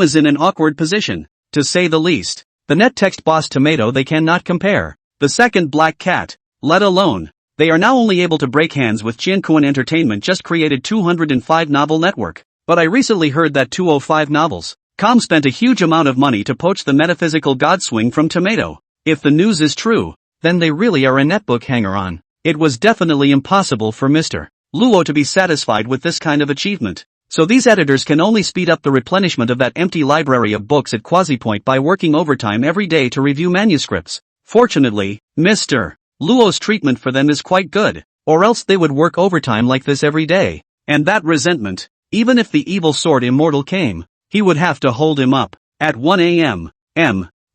is in an awkward position, to say the least. The net text boss Tomato they cannot compare. The second Black Cat, let alone. They are now only able to break hands with Jianquan Entertainment just created 205 novel network. But I recently heard that 205 novels. Spent a huge amount of money to poach the metaphysical godswing from Tomato. If the news is true, then they really are a netbook hanger-on. It was definitely impossible for Mr. Luo to be satisfied with this kind of achievement. So these editors can only speed up the replenishment of that empty library of books at Quasipoint by working overtime every day to review manuscripts. Fortunately, Mr. Luo's treatment for them is quite good, or else they would work overtime like this every day. And that resentment, even if the evil sword immortal came, he would have to hold him up. At 1 a.m.,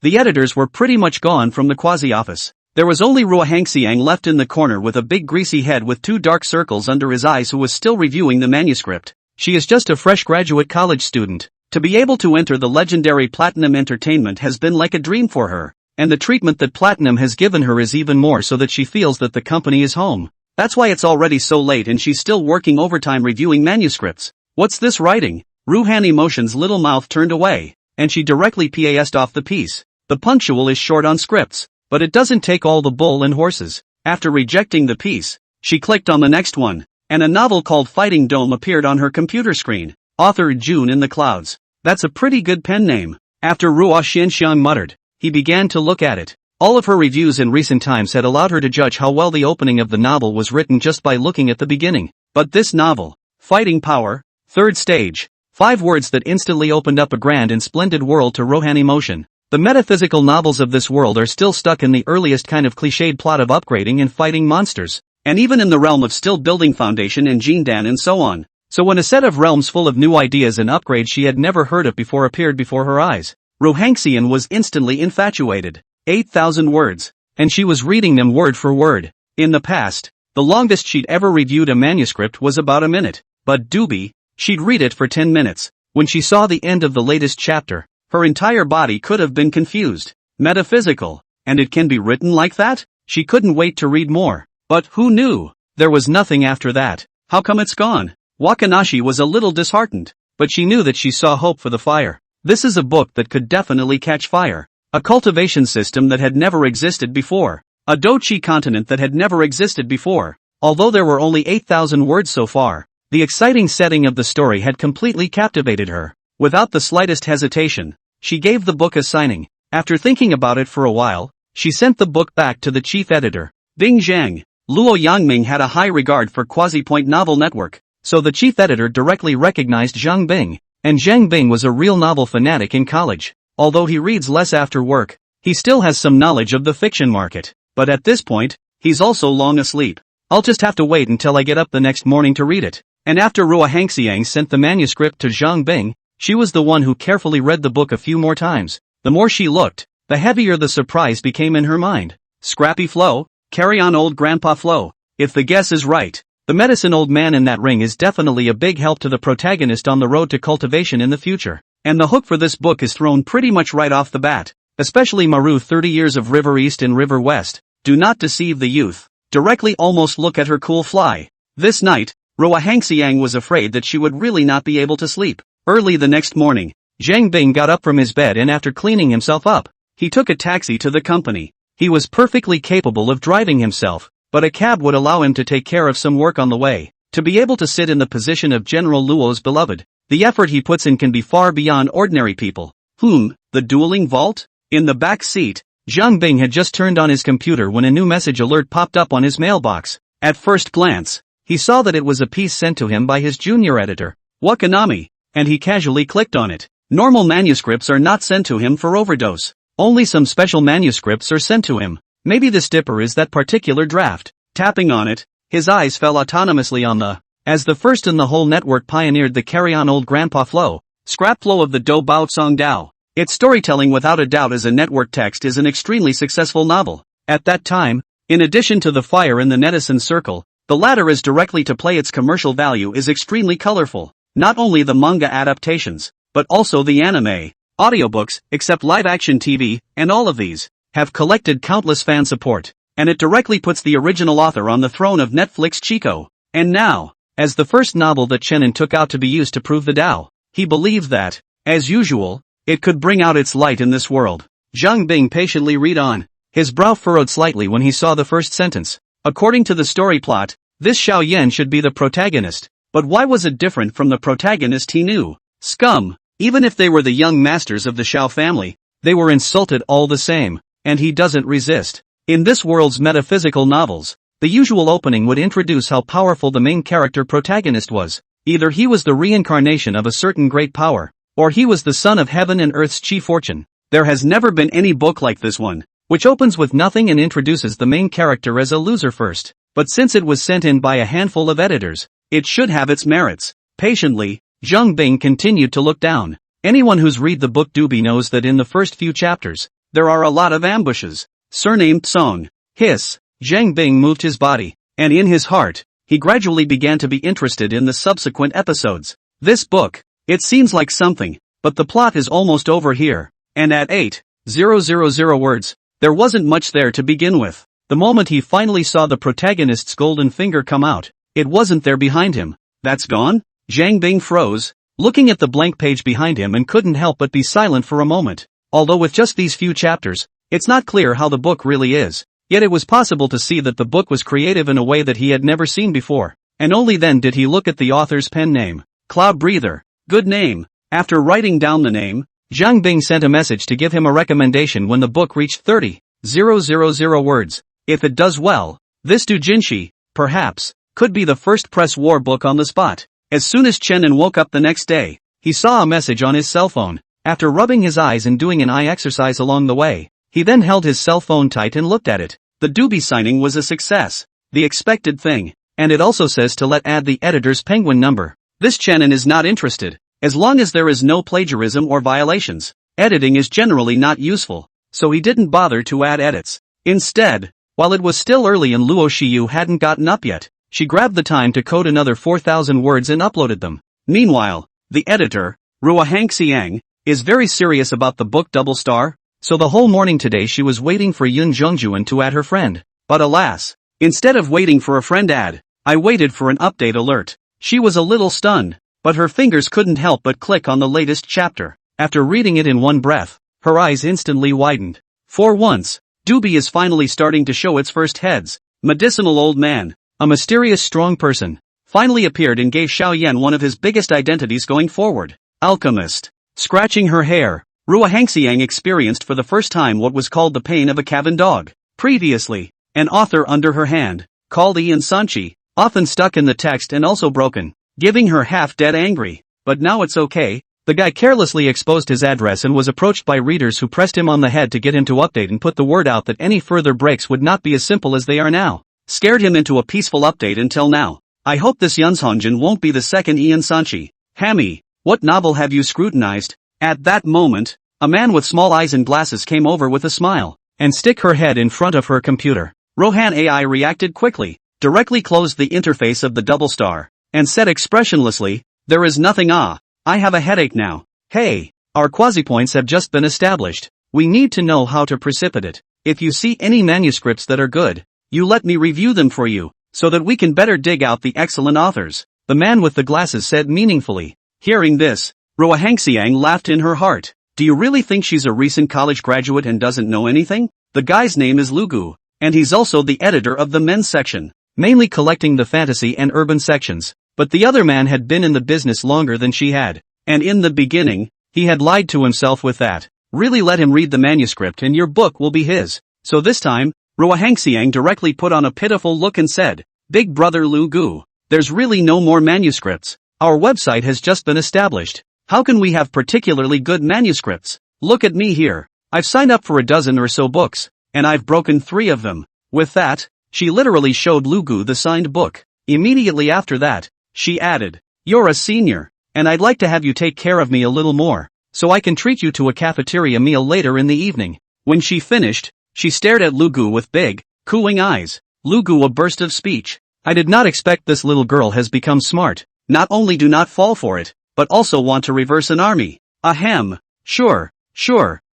the editors were pretty much gone from the Quasi office. There was only Ruo Hangxiang left in the corner with a big greasy head with 2 dark circles under his eyes, who was still reviewing the manuscript. She is just a fresh graduate college student, To be able to enter the legendary Platinum Entertainment has been like a dream for her, and the treatment that Platinum has given her is even more so that she feels that the company is home. That's why it's already so late and she's still working overtime reviewing manuscripts. What's this writing? Ruhan Emotion's little mouth turned away, and she directly passed off the piece. The punctual is short on scripts, but it doesn't take all the bull and horses. After rejecting the piece, she clicked on the next one, and a novel called Fighting Dome appeared on her computer screen. Author June in the Clouds. That's a pretty good pen name. After Ruo Xianxiang muttered, he began to look at it. All of her reviews in recent times had allowed her to judge how well the opening of the novel was written just by looking at the beginning. But this novel, Fighting Power, Third Stage, 5 words that instantly opened up a grand and splendid world to Ruhan Emotion. The metaphysical novels of this world are still stuck in the earliest kind of cliched plot of upgrading and fighting monsters, and even in the realm of still building foundation and Jindan and so on. So when a set of realms full of new ideas and upgrades she had never heard of before appeared before her eyes, Rohanxian was instantly infatuated. 8,000 words, and she was reading them word for word. In the past, the longest she'd ever reviewed a manuscript was about a minute, but Doobie, she'd read it for 10 minutes. When she saw the end of the latest chapter, her entire body could have been confused. Metaphysical, and it can be written like that? She couldn't wait to read more. But who knew? There was nothing after that. How come it's gone? Wakanashi was a little disheartened, but she knew that she saw hope for the fire. This is a book that could definitely catch fire. A cultivation system that had never existed before. A Dochi continent that had never existed before. Although there were only 8,000 words so far, the exciting setting of the story had completely captivated her. Without the slightest hesitation, she gave the book a signing. After thinking about it for a while, she sent the book back to the chief editor. Bing Zhang. Luo Yangming had a high regard for Quasi-Point Novel Network, so the chief editor directly recognized Zhang Bing. And Zhang Bing was a real novel fanatic in college. Although he reads less after work, he still has some knowledge of the fiction market. But at this point, he's also long asleep. I'll just have to wait until I get up the next morning to read it. And after Ruo Hangxiang sent the manuscript to Zhang Bing, she was the one who carefully read the book a few more times. The more she looked, the heavier the surprise became in her mind. Scrappy flow, carry on old grandpa flow. If the guess is right, the medicine old man in that ring is definitely a big help to the protagonist on the road to cultivation in the future. And the hook for this book is thrown pretty much right off the bat. Especially Maru 30 years of River East and River West. Do not deceive the youth. Directly almost look at her cool fly. This night, Ruo Hangxiang was afraid that she would really not be able to sleep. Early the next morning, Zhang Bing got up from his bed and after cleaning himself up, he took a taxi to the company. He was perfectly capable of driving himself, but a cab would allow him to take care of some work on the way. To be able to sit in the position of General Luo's beloved, the effort he puts in can be far beyond ordinary people. The dueling vault? In the back seat, Zhang Bing had just turned on his computer when a new message alert popped up on his mailbox. At first glance, he saw that it was a piece sent to him by his junior editor, Wakanami, and he casually clicked on it. Normal manuscripts are not sent to him for overdose. Only some special manuscripts are sent to him. Maybe this dipper is that particular draft. Tapping on it, his eyes fell autonomously on as the first in the whole network pioneered the carry-on old grandpa flow, scrap flow of the Do Bao Song Dao. Its storytelling without a doubt as a network text is an extremely successful novel. At that time, in addition to the fire in the netizen circle, the latter is directly to play its commercial value is extremely colorful. Not only the manga adaptations, but also the anime, audiobooks, except live-action TV, and all of these, have collected countless fan support, and it directly puts the original author on the throne of Netflix Chico. And now, as the first novel that Chenin took out to be used to prove the Tao, he believed that, as usual, it could bring out its light in this world. Zhang Bing patiently read on. His brow furrowed slightly when he saw the first sentence. According to the story plot, this Xiao Yan should be the protagonist. But why was it different from the protagonist he knew? Scum. Even if they were the young masters of the Xiao family, they were insulted all the same. And he doesn't resist. In this world's metaphysical novels, the usual opening would introduce how powerful the main character protagonist was. Either he was the reincarnation of a certain great power, or he was the son of heaven and earth's chi fortune. There has never been any book like this one, which opens with nothing and introduces the main character as a loser first. But since it was sent in by a handful of editors, it should have its merits. Patiently, Zhang Bing continued to look down. Anyone who's read the book Doobie knows that in the first few chapters, there are a lot of ambushes. Surnamed Song. Hiss. Zhang Bing moved his body, and in his heart, he gradually began to be interested in the subsequent episodes. This book, it seems like something but the plot is almost over here. And at 8,000 words, there wasn't much there to begin with. The moment he finally saw the protagonist's golden finger come out, it wasn't there behind him. That's gone? Zhang Bing froze, looking at the blank page behind him, and couldn't help but be silent for a moment. Although with just these few chapters, it's not clear how the book really is. Yet it was possible to see that the book was creative in a way that he had never seen before. And only then did he look at the author's pen name. Cloud Breather. Good name. After writing down the name, Zhang Bing sent a message to give him a recommendation when the book reached 30,000 words. If it does well, this doujinshi, perhaps, could be the first press war book on the spot. As soon as Chen woke up the next day, he saw a message on his cell phone. After rubbing his eyes and doing an eye exercise along the way, he then held his cell phone tight and looked at it. The doobie signing was a success. The expected thing. And it also says to add the editor's penguin number. This Chen is not interested. As long as there is no plagiarism or violations, editing is generally not useful. So he didn't bother to add edits. Instead, while it was still early and Luo Shiyu hadn't gotten up yet, she grabbed the time to code another 4,000 words and uploaded them. Meanwhile, the editor, Rua Hangxiang, is very serious about the book Double Star, so the whole morning today she was waiting for Yun Zhongjuan to add her friend. But alas, instead of waiting for a friend add, I waited for an update alert. She was a little stunned, but her fingers couldn't help but click on the latest chapter. After reading it in one breath, her eyes instantly widened. For once, Doobie is finally starting to show its first heads. Medicinal old man, a mysterious strong person, finally appeared and gave Xiao Yan one of his biggest identities going forward. Alchemist. Scratching her hair, Rua Hangxiang experienced for the first time what was called the pain of a cabin dog. Previously, an author under her hand, called Ian Sanchi, often stuck in the text and also broken, giving her half-dead angry. But now it's okay. The guy carelessly exposed his address and was approached by readers who pressed him on the head to get him to update and put the word out that any further breaks would not be as simple as they are now. Scared him into a peaceful update until now. I hope this Yunzhongjin won't be the second Ian Sanchi. Hammy, what novel have you scrutinized? At that moment, a man with small eyes and glasses came over with a smile, and stick her head in front of her computer. Rohan AI reacted quickly, directly closed the interface of the Double Star, and said expressionlessly, there is nothing. I have a headache now. Hey, our quasi-points have just been established. We need to know how to precipitate. If you see any manuscripts that are good, you let me review them for you, so that we can better dig out the excellent authors. The man with the glasses said meaningfully. Hearing this, Rua Hangxiang laughed in her heart. Do you really think she's a recent college graduate and doesn't know anything? The guy's name is Lugu, and he's also the editor of the men's section, mainly collecting the fantasy and urban sections. But the other man had been in the business longer than she had, and in the beginning, he had lied to himself with that. Really let him read the manuscript and your book will be his. So this time, Rua Hangxiang directly put on a pitiful look and said, Big brother Lugu, there's really no more manuscripts. Our website has just been established. How can we have particularly good manuscripts? Look at me here. I've signed up for a dozen or so books, and I've broken 3 of them. With that, she literally showed Lugu the signed book. Immediately after that, she added, you're a senior, and I'd like to have you take care of me a little more, so I can treat you to a cafeteria meal later in the evening. When she finished, she stared at Lugu with big, cooling eyes. Lugu a burst of speech. I did not expect this little girl has become smart. Not only do not fall for it, but also want to reverse an army. Ahem. Sure.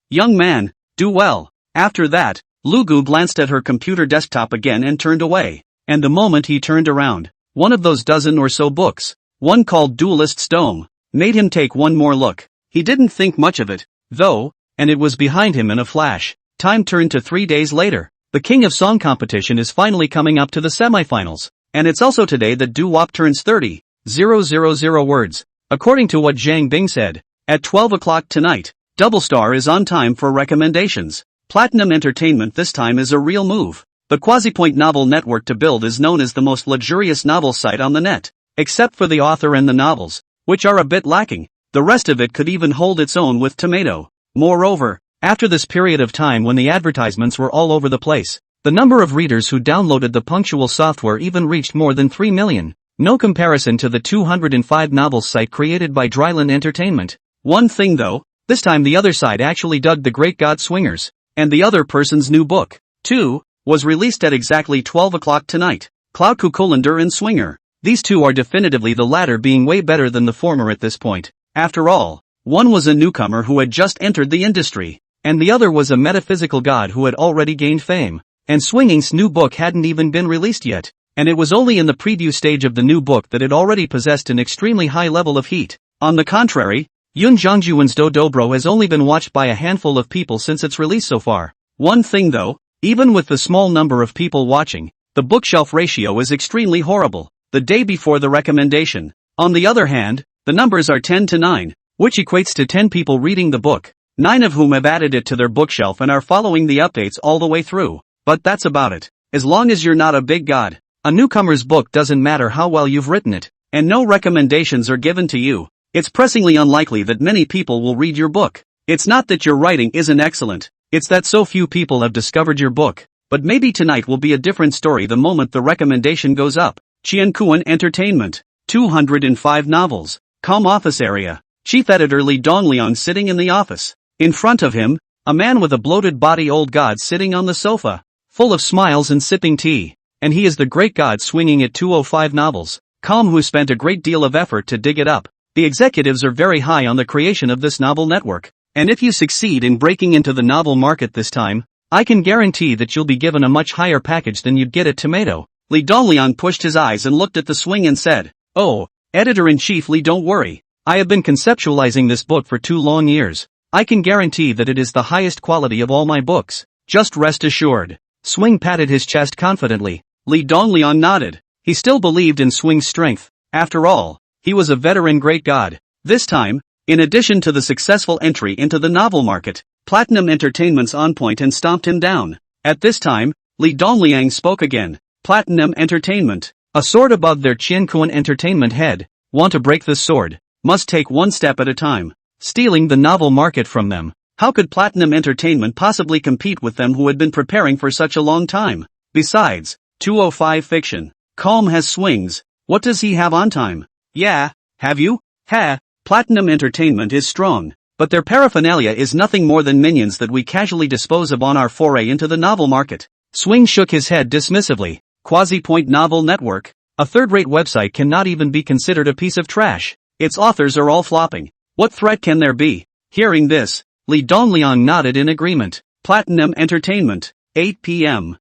Young man, do well. After that, Lugu glanced at her computer desktop again and turned away. And the moment he turned around, one of those dozen or so books, one called Duelist's Dome, made him take one more look. He didn't think much of it, though, and it was behind him in a flash. Time turned to 3 days later. The King of Song competition is finally coming up to the semifinals. And it's also today that Doo-Wop turns 30,000 words. According to what Zhang Bing said, at 12 o'clock tonight, Double Star is on time for recommendations. Platinum Entertainment this time is a real move. The Quasipoint Novel Network to build is known as the most luxurious novel site on the net. Except for the author and the novels, which are a bit lacking, the rest of it could even hold its own with Tomato. Moreover, after this period of time when the advertisements were all over the place, the number of readers who downloaded the Punctual software even reached more than 3 million. No comparison to the 205 novels site created by Dryland Entertainment. One thing though, this time the other side actually dug The Great God Swingers, and the other person's new book, too, was released at exactly 12 o'clock tonight. Cloud Cuculander and Swinger. These two are definitively the latter being way better than the former at this point. After all, One was a newcomer who had just entered the industry, and the other was a metaphysical god who had already gained fame. And Swinging's new book hadn't even been released yet, and it was only in the preview stage of the new book that it already possessed an extremely high level of heat. On the contrary, Yun Zhangjuan's Do Dobro has only been watched by a handful of people since its release so far. One thing though, even with the small number of people watching, the bookshelf ratio is extremely horrible. The day before the recommendation, on the other hand, the numbers are 10 to 9, which equates to 10 people reading the book, 9 of whom have added it to their bookshelf and are following the updates all the way through. But that's about it. As long as you're not a big god, a newcomer's book doesn't matter how well you've written it, and no recommendations are given to you. It's pressingly unlikely that many people will read your book. It's not that your writing isn't excellent, it's that so few people have discovered your book. But maybe tonight will be a different story the moment the recommendation goes up. Qiankuan Entertainment. 205 novels. Calm office area. Chief editor Li Dongliang sitting in the office. In front of him, a man with a bloated body old god sitting on the sofa, full of smiles and sipping tea. And he is the great god Swinging at 205 novels. Calm, who spent a great deal of effort to dig it up. The executives are very high on the creation of this novel network. And if you succeed in breaking into the novel market this time, I can guarantee that you'll be given a much higher package than you'd get at Tomato. Li Dongliang pushed his eyes and looked at the swing and said, "Oh, Editor-in-Chief Li, don't worry. I have been conceptualizing this book for 2 long years. I can guarantee that it is the highest quality of all my books. Just rest assured." Swing patted his chest confidently. Li Dongliang nodded. He still believed in Swing's strength. After all, he was a veteran great god. This time, in addition to the successful entry into the novel market, Platinum Entertainment's on point and stomped him down. At this time, Li Dongliang spoke again. Platinum Entertainment, a sword above their Qiankuan Entertainment head, want to break this sword, must take one step at a time. Stealing the novel market from them. How could Platinum Entertainment possibly compete with them who had been preparing for such a long time? Besides, 205 fiction. Calm has swings. What does he have on time? Yeah, have you? Platinum Entertainment is strong. But their paraphernalia is nothing more than minions that we casually dispose of on our foray into the novel market. Swing shook his head dismissively. Quasi-Point Novel Network, a third-rate website, cannot even be considered a piece of trash. Its authors are all flopping. What threat can there be? Hearing this, Li Dongliang nodded in agreement. Platinum Entertainment, 8 p.m.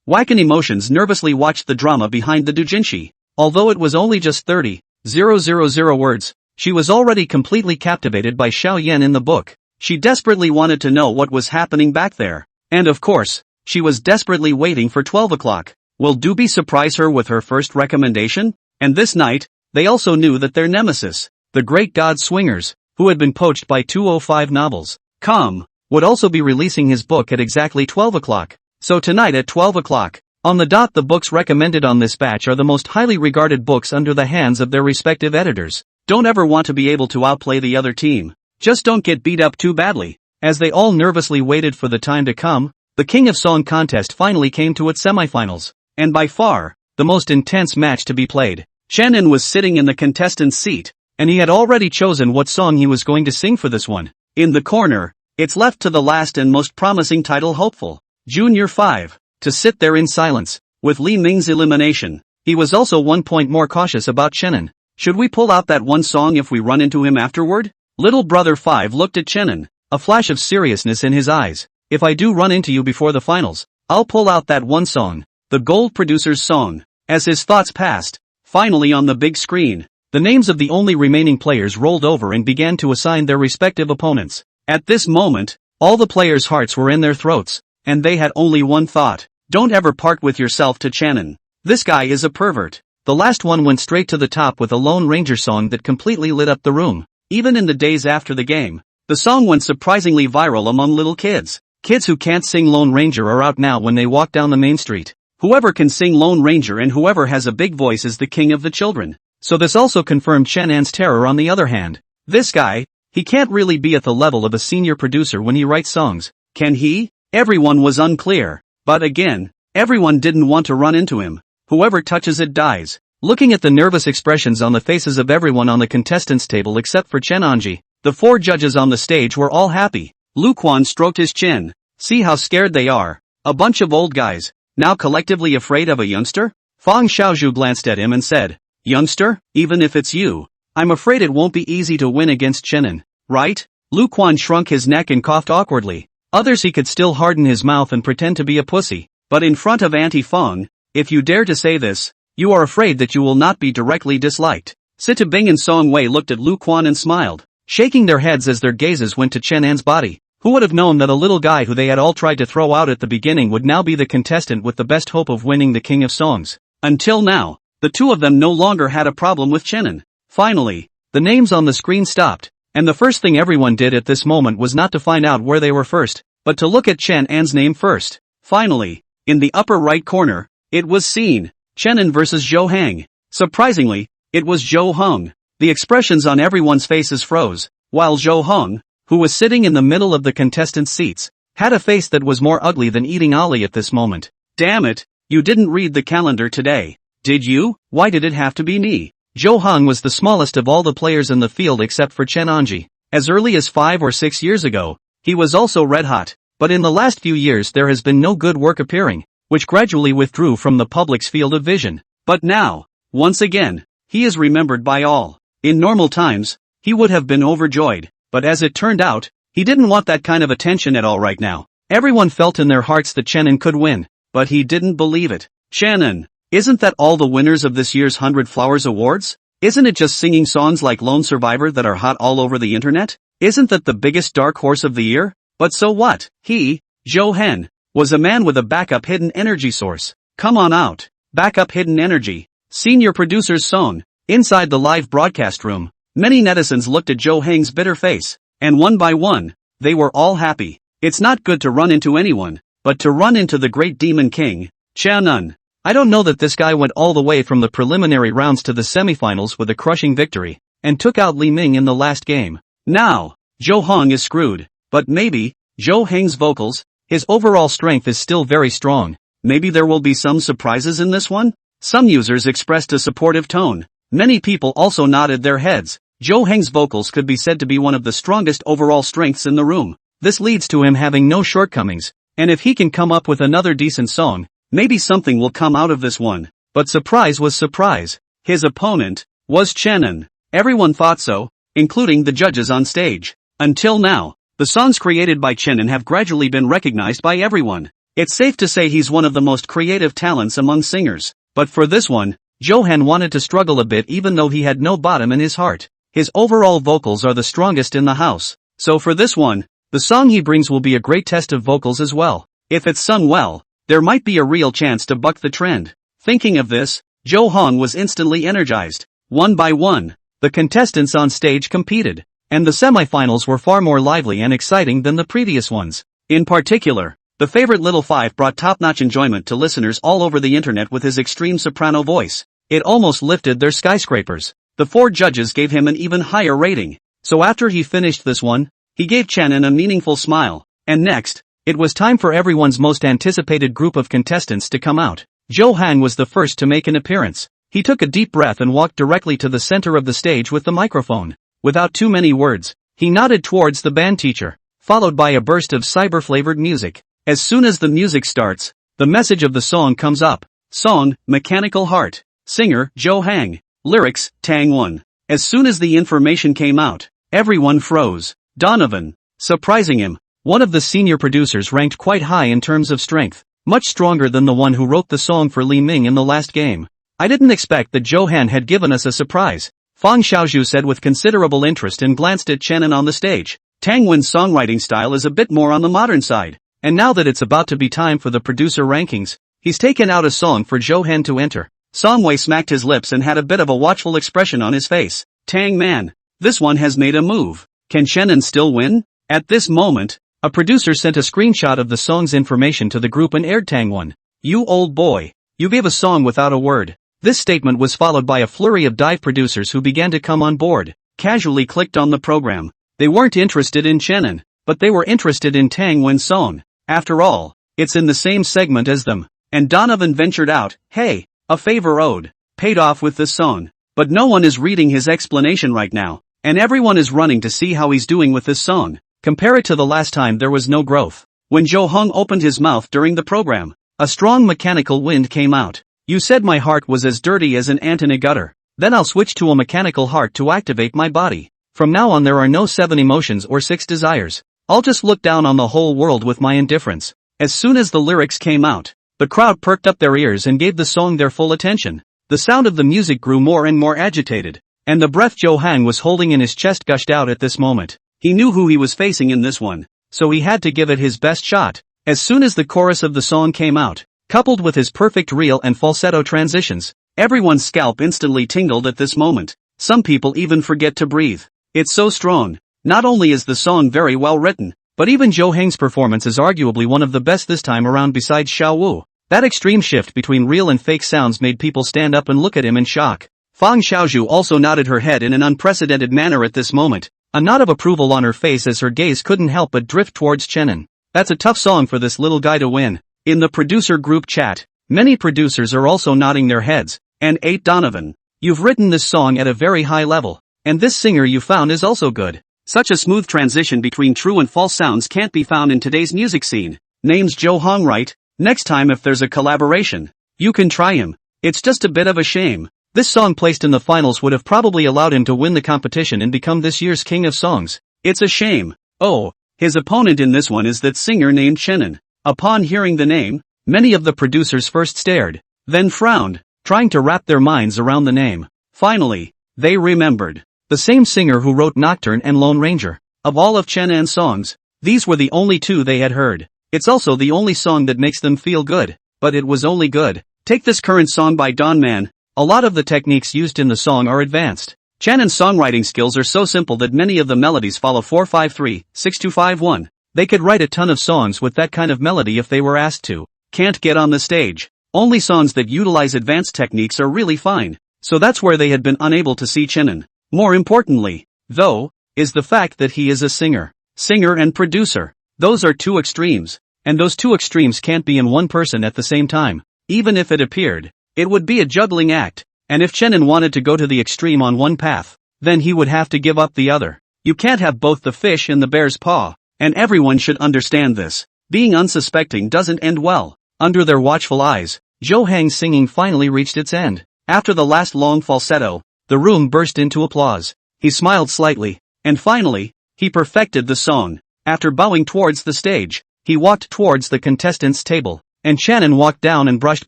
Wacken Emotions nervously watched the drama behind the doujinshi. Although it was only just 30,000 words, she was already completely captivated by Xiao Yan in the book. She desperately wanted to know what was happening back there. And of course, she was desperately waiting for 12 o'clock. Will Doobie surprise her with her first recommendation? And this night, they also knew that their nemesis, the great god Swingers, who had been poached by 205 novels, Calm, would also be releasing his book at exactly 12 o'clock. So tonight at 12 o'clock, on the dot, the books recommended on this batch are the most highly regarded books under the hands of their respective editors. Don't ever want to be able to outplay the other team. Just don't get beat up too badly. As they all nervously waited for the time to come, the King of Song contest finally came to its semifinals. And by far, the most intense match to be played. Shannon was sitting in the contestant's seat, and he had already chosen what song he was going to sing for this one. In the corner, it's left to the last and most promising title hopeful, Junior 5, to sit there in silence. With Li Ming's elimination, he was also 1 point more cautious about Shannon. Should we pull out that one song if we run into him afterward? Little brother 5 looked at Shannon, a flash of seriousness in his eyes. If I do run into you before the finals, I'll pull out that one song, the Gold Producer's song. As his thoughts passed, finally on the big screen, the names of the only remaining players rolled over and began to assign their respective opponents. At this moment, all the players' hearts were in their throats, and they had only one thought. Don't ever part with yourself to Shannon. This guy is a pervert. The last one went straight to the top with a Lone Ranger song that completely lit up the room. Even in the days after the game, the song went surprisingly viral among little kids. Kids who can't sing Lone Ranger are out now when they walk down the main street. Whoever can sing Lone Ranger and whoever has a big voice is the king of the children. So this also confirmed Shannon's terror. On the other hand, this guy, he can't really be at the level of a senior producer when he writes songs. Can he? Everyone was unclear. But again, everyone didn't want to run into him. Whoever touches it dies. Looking at the nervous expressions on the faces of everyone on the contestants' table except for Chen Anji, the 4 judges on the stage were all happy. Lu Quan stroked his chin. See how scared they are. A bunch of old guys, now collectively afraid of a youngster? Fang Xiaozhu glanced at him and said, Youngster, even if it's you, I'm afraid it won't be easy to win against Shannon. right? Lu Quan shrunk his neck and coughed awkwardly. Others he could still harden his mouth and pretend to be a pussy. But in front of Auntie Feng, if you dare to say this, you are afraid that you will not be directly disliked. Sita Bing and Song Wei looked at Lu Quan and smiled, shaking their heads as their gazes went to Chen An's body. Who would have known that a little guy who they had all tried to throw out at the beginning would now be the contestant with the best hope of winning the King of Songs? Until now, the two of them no longer had a problem with Chenin. Finally, the names on the screen stopped, and the first thing everyone did at this moment was not to find out where they were first, but to look at Chen An's name first. Finally, in the upper right corner, it was seen, Chenin versus Zhou Hang. Surprisingly, it was Zhou Heng. The expressions on everyone's faces froze, while Zhou Heng, who was sitting in the middle of the contestants' seats, had a face that was more ugly than eating ollie at this moment. Damn it, you didn't read the calendar today, did you? Why did it have to be me? Zhou Heng was the smallest of all the players in the field except for Chen Anji. As early as 5 or 6 years ago, he was also red hot, but in the last few years there has been no good work appearing, which gradually withdrew from the public's field of vision. But now, once again, he is remembered by all. In normal times, he would have been overjoyed. But as it turned out, he didn't want that kind of attention at all right now. Everyone felt in their hearts that Chenin could win, but he didn't believe it. Chenin, isn't that all the winners of this year's 100 Flowers Awards? Isn't it just singing songs like Lone Survivor that are hot all over the internet? Isn't that the biggest dark horse of the year? But so what? He, Zhou Hen, was a man with a backup hidden energy source. Come on out. Backup hidden energy. Senior producer's song. Inside the live broadcast room, many netizens looked at Zhou Heng's bitter face, and one by one, they were all happy. It's not good to run into anyone, but to run into the great demon king, Chenin. I don't know that this guy went all the way from the preliminary rounds to the semifinals with a crushing victory, and took out Li Ming in the last game. Now, Zhou Heng is screwed, but maybe, Zhou Heng's vocals, his overall strength is still very strong. Maybe there will be some surprises in this one? Some users expressed a supportive tone. Many people also nodded their heads. Zhou Heng's vocals could be said to be one of the strongest overall strengths in the room. This leads to him having no shortcomings, and if he can come up with another decent song, maybe something will come out of this one. But surprise was surprise. His opponent was Chenin. Everyone thought so, including the judges on stage. Until now, the songs created by Chenin have gradually been recognized by everyone. It's safe to say he's one of the most creative talents among singers. But for this one, Zhou Hen wanted to struggle a bit even though he had no bottom in his heart. His overall vocals are the strongest in the house. So for this one, the song he brings will be a great test of vocals as well. If it's sung well, there might be a real chance to buck the trend. Thinking of this, Zhou Heng was instantly energized. One by one, the contestants on stage competed, and the semifinals were far more lively and exciting than the previous ones. In particular, the favorite Little Five brought top-notch enjoyment to listeners all over the internet with his extreme soprano voice. It almost lifted their skyscrapers. The 4 judges gave him an even higher rating. So after he finished this one, he gave Chenin a meaningful smile. And next, it was time for everyone's most anticipated group of contestants to come out. Zhou Heng was the first to make an appearance. He took a deep breath and walked directly to the center of the stage with the microphone. Without too many words, he nodded towards the band teacher, followed by a burst of cyber-flavored music. As soon as the music starts, the message of the song comes up. Song, Mechanical Heart. Singer, Zhou Heng. Lyrics, Tang Wen. As soon as the information came out, everyone froze. Donovan, surprising him, one of the senior producers ranked quite high in terms of strength, much stronger than the one who wrote the song for Li Ming in the last game. I didn't expect that Zhou Hen had given us a surprise, Fang Xiaozhu said with considerable interest and glanced at Chenin on the stage. Tang Wen's songwriting style is a bit more on the modern side, and now that it's about to be time for the producer rankings, he's taken out a song for Zhou Hen to enter. Song Wei smacked his lips and had a bit of a watchful expression on his face. Tang man, this one has made a move. Can Chenin still win? At this moment, a producer sent a screenshot of the song's information to the group and aired Tang Wen. You old boy, you gave a song without a word. This statement was followed by a flurry of dive producers who began to come on board, casually clicked on the program. They weren't interested in Chenin, but they were interested in Tang Wen's song. After all, it's in the same segment as them. And Donovan ventured out, hey, a favor owed, paid off with this song. But no one is reading his explanation right now, and everyone is running to see how he's doing with this song. Compare it to the last time there was no growth. When Zhou Heng opened his mouth during the program, a strong mechanical wind came out. You said my heart was as dirty as an ant in a gutter. Then I'll switch to a mechanical heart to activate my body. From now on there are no 7 emotions or 6 desires. I'll just look down on the whole world with my indifference. As soon as the lyrics came out, the crowd perked up their ears and gave the song their full attention. The sound of the music grew more and more agitated, and the breath Joe Hang was holding in his chest gushed out at this moment. He knew who he was facing in this one, so he had to give it his best shot. As soon as the chorus of the song came out, coupled with his perfect reel and falsetto transitions, everyone's scalp instantly tingled at this moment. Some people even forget to breathe. It's so strong. Not only is the song very well written, but even Joe Hang's performance is arguably one of the best this time around besides Xiao Wu. That extreme shift between real and fake sounds made people stand up and look at him in shock. Fang Xiaozhu also nodded her head in an unprecedented manner at this moment, a nod of approval on her face as her gaze couldn't help but drift towards Chenin. That's a tough song for this little guy to win. In the producer group chat, many producers are also nodding their heads. And 8 Donovan, you've written this song at a very high level, and this singer you found is also good. Such a smooth transition between true and false sounds can't be found in today's music scene. Name's Joe Hang, right? Next time if there's a collaboration, you can try him. It's just a bit of a shame. This song placed in the finals would have probably allowed him to win the competition and become this year's king of songs. It's a shame. Oh, his opponent in this one is that singer named Chenin. Upon hearing the name, many of the producers first stared, then frowned, trying to wrap their minds around the name. Finally, they remembered. The same singer who wrote Nocturne and Lone Ranger. Of all of Chenin's songs, these were the only 2 they had heard. It's also the only song that makes them feel good. But it was only good. Take this current song by Don Man. A lot of the techniques used in the song are advanced. Chenin's songwriting skills are so simple that many of the melodies follow 4-5-3, 6-2-5-1. They could write a ton of songs with that kind of melody if they were asked to. Can't get on the stage. Only songs that utilize advanced techniques are really fine. So that's where they had been unable to see Chenin. More importantly, though, is the fact that he is a singer. Singer and producer. Those are 2 extremes. And those 2 extremes can't be in one person at the same time. Even if it appeared, it would be a juggling act. And if Chenin wanted to go to the extreme on one path, then he would have to give up the other. You can't have both the fish and the bear's paw. And everyone should understand this. Being unsuspecting doesn't end well. Under their watchful eyes, Joe Hang's singing finally reached its end. After the last long falsetto, the room burst into applause. He smiled slightly, and finally, he perfected the song. After bowing towards the stage, he walked towards the contestants' table, and Chenin walked down and brushed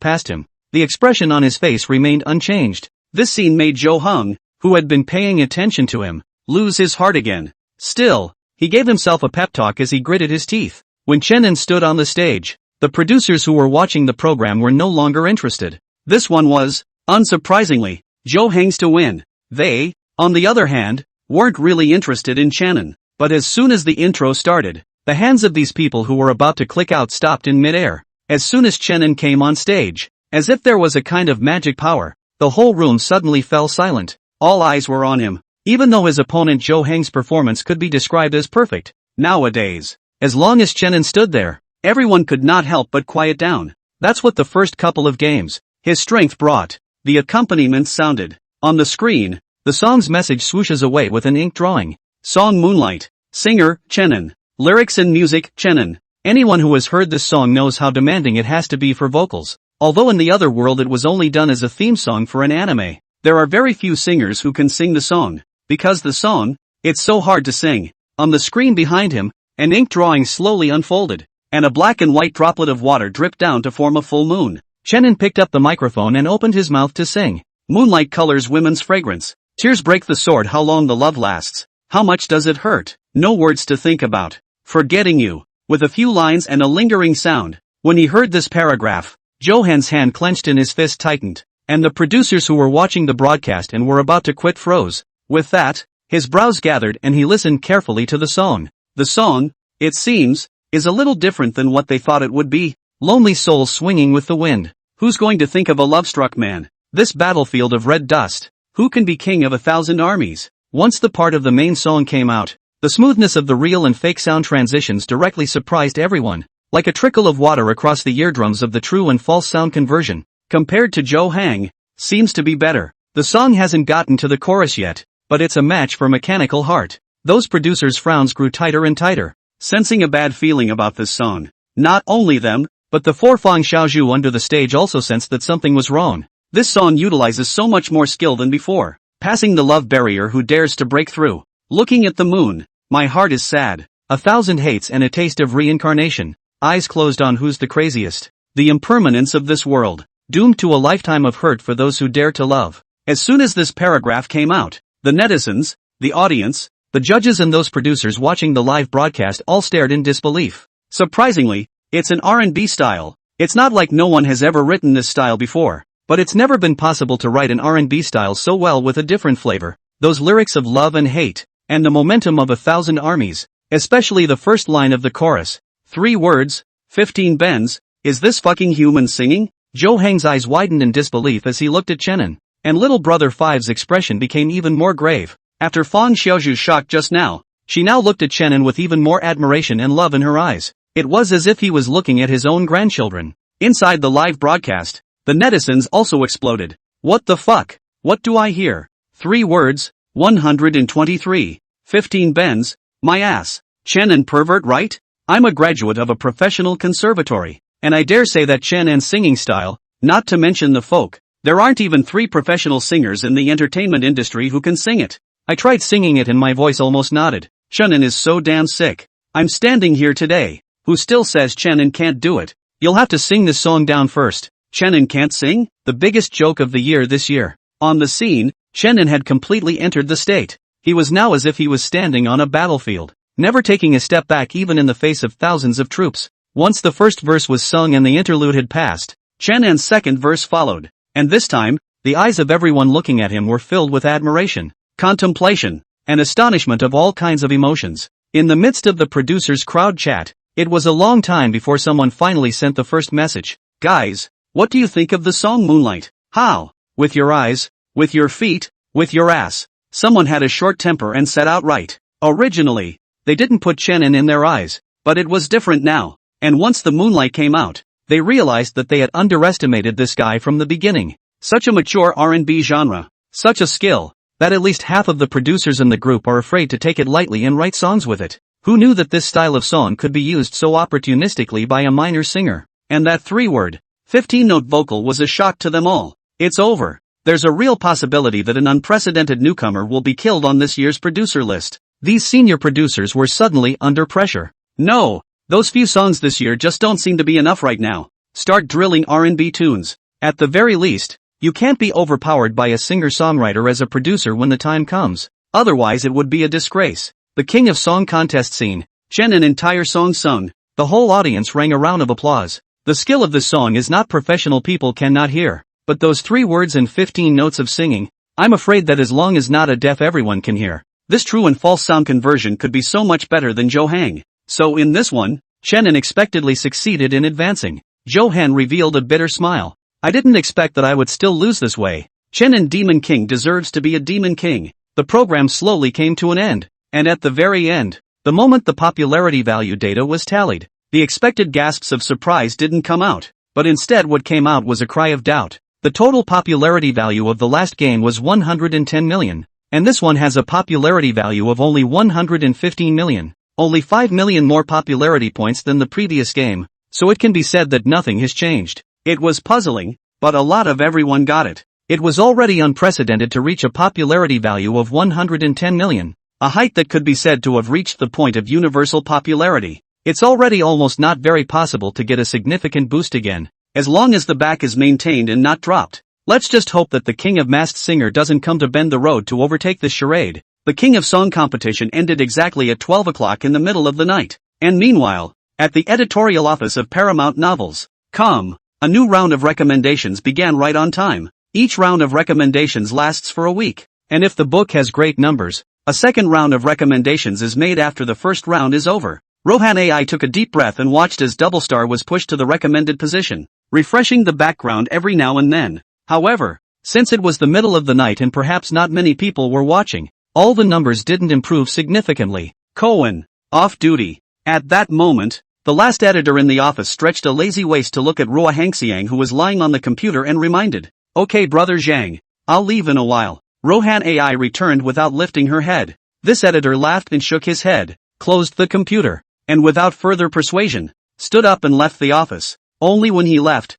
past him. The expression on his face remained unchanged. This scene made Joe Hang, who had been paying attention to him, lose his heart again. Still, he gave himself a pep talk as he gritted his teeth. When Chenin stood on the stage, the producers who were watching the program were no longer interested. This one was, unsurprisingly, Joe Hang's to win. They, on the other hand, weren't really interested in Chenin. But as soon as the intro started, the hands of these people who were about to click out stopped in midair. As soon as Chenin came on stage, as if there was a kind of magic power, the whole room suddenly fell silent. All eyes were on him. Even though his opponent Joe Hang's performance could be described as perfect, nowadays, as long as Chenin stood there, everyone could not help but quiet down. That's what the first couple of games, his strength brought. The accompaniment sounded. On the screen, the song's message swooshes away with an ink drawing. Song Moonlight. Singer, Chenin. Lyrics and music, Chenin. Anyone who has heard this song knows how demanding it has to be for vocals. Although in the other world it was only done as a theme song for an anime, there are very few singers who can sing the song. Because the song, it's so hard to sing. On the screen behind him, an ink drawing slowly unfolded, and a black and white droplet of water dripped down to form a full moon. Chenin picked up the microphone and opened his mouth to sing. Moonlight colors women's fragrance. Tears break the sword. How long the love lasts. How much does it hurt? No words to think about. Forgetting you. With a few lines and a lingering sound. When he heard this paragraph, Joe Hang's hand clenched and his fist tightened. And the producers who were watching the broadcast and were about to quit froze. With that, his brows gathered and he listened carefully to the song. The song, it seems, is a little different than what they thought it would be. Lonely souls swinging with the wind. Who's going to think of a love-struck man? This battlefield of red dust. Who can be king of 1,000 armies? Once the part of the main song came out, the smoothness of the real and fake sound transitions directly surprised everyone. Like a trickle of water across the eardrums of the true and false sound conversion, compared to Joe Hang, seems to be better. The song hasn't gotten to the chorus yet, but it's a match for Mechanical Heart. Those producers' frowns grew tighter and tighter, sensing a bad feeling about this song. Not only them, but the four Fang Xiaozhu under the stage also sensed that something was wrong. This song utilizes so much more skill than before. Passing the love barrier. Who dares to break through? Looking at the moon, my heart is sad. 1,000 hates and a taste of reincarnation. Eyes closed on who's the craziest. The impermanence of this world. Doomed to a lifetime of hurt for those who dare to love. As soon as this paragraph came out, the netizens, the audience, the judges and those producers watching the live broadcast all stared in disbelief. Surprisingly, it's an R&B style. It's not like no one has ever written this style before, but it's never been possible to write an R&B style so well with a different flavor. Those lyrics of love and hate, and the momentum of 1,000 armies, especially the first line of the chorus. 3 words, 15 bends, is this fucking human singing? Joe Hang's eyes widened in disbelief as he looked at Chenin, and little brother Five's expression became even more grave. After Fang Xiaoju's shock just now, she now looked at Chenin with even more admiration and love in her eyes. It was as if he was looking at his own grandchildren. Inside the live broadcast, the netizens also exploded. What the fuck? What do I hear? 3 words, 123, 15 bends, my ass. Chenin pervert, right? I'm a graduate of a professional conservatory, and I dare say that Chenin's singing style, not to mention the folk, there aren't even 3 professional singers in the entertainment industry who can sing it. I tried singing it and my voice almost nodded. Chenin is so damn sick. I'm standing here today. Who still says Chenin can't do it? You'll have to sing this song down first. Chenin can't sing? The biggest joke of the year this year. On the scene, Chenin had completely entered the state. He was now as if he was standing on a battlefield, never taking a step back even in the face of thousands of troops. Once the first verse was sung and the interlude had passed, Chenin's second verse followed, and this time, the eyes of everyone looking at him were filled with admiration, contemplation, and astonishment of all kinds of emotions. In the midst of the producer's crowd chat, it was a long time before someone finally sent the first message. Guys, what do you think of the song Moonlight? How? With your eyes? With your feet? With your ass? Someone had a short temper and said outright. Originally, they didn't put Chenin in their eyes, but it was different now, and once the Moonlight came out, they realized that they had underestimated this guy from the beginning. Such a mature R&B genre, such a skill, that at least half of the producers in the group are afraid to take it lightly and write songs with it. Who knew that this style of song could be used so opportunistically by a minor singer? And that 3-word, 15-note vocal was a shock to them all. It's over. There's a real possibility that an unprecedented newcomer will be killed on this year's producer list. These senior producers were suddenly under pressure. No, those few songs this year just don't seem to be enough right now. Start drilling R&B tunes. At the very least, you can't be overpowered by a singer-songwriter as a producer when the time comes. Otherwise it would be a disgrace. The king of song contest scene, Chenin entire song sung. The whole audience rang a round of applause. The skill of this song is not professional people cannot hear, but those 3 words and 15 notes of singing, I'm afraid that as long as not a deaf everyone can hear. This true and false sound conversion could be so much better than Joe Hang. So in this one, Chenin expectedly succeeded in advancing. Joe Hang revealed a bitter smile. I didn't expect that I would still lose this way. Chenin Demon King deserves to be a Demon King. The program slowly came to an end. And at the very end, the moment the popularity value data was tallied, the expected gasps of surprise didn't come out, but instead what came out was a cry of doubt. The total popularity value of the last game was 110 million, and this one has a popularity value of only 115 million, only 5 million more popularity points than the previous game, so it can be said that nothing has changed. It was puzzling, but a lot of everyone got it. It was already unprecedented to reach a popularity value of 110 million. A height that could be said to have reached the point of universal popularity. It's already almost not very possible to get a significant boost again, as long as the back is maintained and not dropped. Let's just hope that the king of Masked Singer doesn't come to bend the road to overtake this charade. The King of Song competition ended exactly at 12 o'clock in the middle of the night. And meanwhile, at the editorial office of Paramount Novels.com, a new round of recommendations began right on time. Each round of recommendations lasts for a week, and if the book has great numbers, a second round of recommendations is made after the first round is over. Rohan AI took a deep breath and watched as Doublestar was pushed to the recommended position, refreshing the background every now and then. However, since it was the middle of the night and perhaps not many people were watching, all the numbers didn't improve significantly. Cohen, off duty. At that moment, the last editor in the office stretched a lazy waist to look at Roa Hangxiang who was lying on the computer and reminded, "Okay brother Zhang, I'll leave in a while." Rohan AI returned without lifting her head. This editor laughed and shook his head, closed the computer, and without further persuasion, stood up and left the office. Only when he left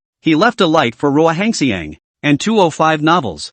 a light for Roa Hangxiang, and 205 novels.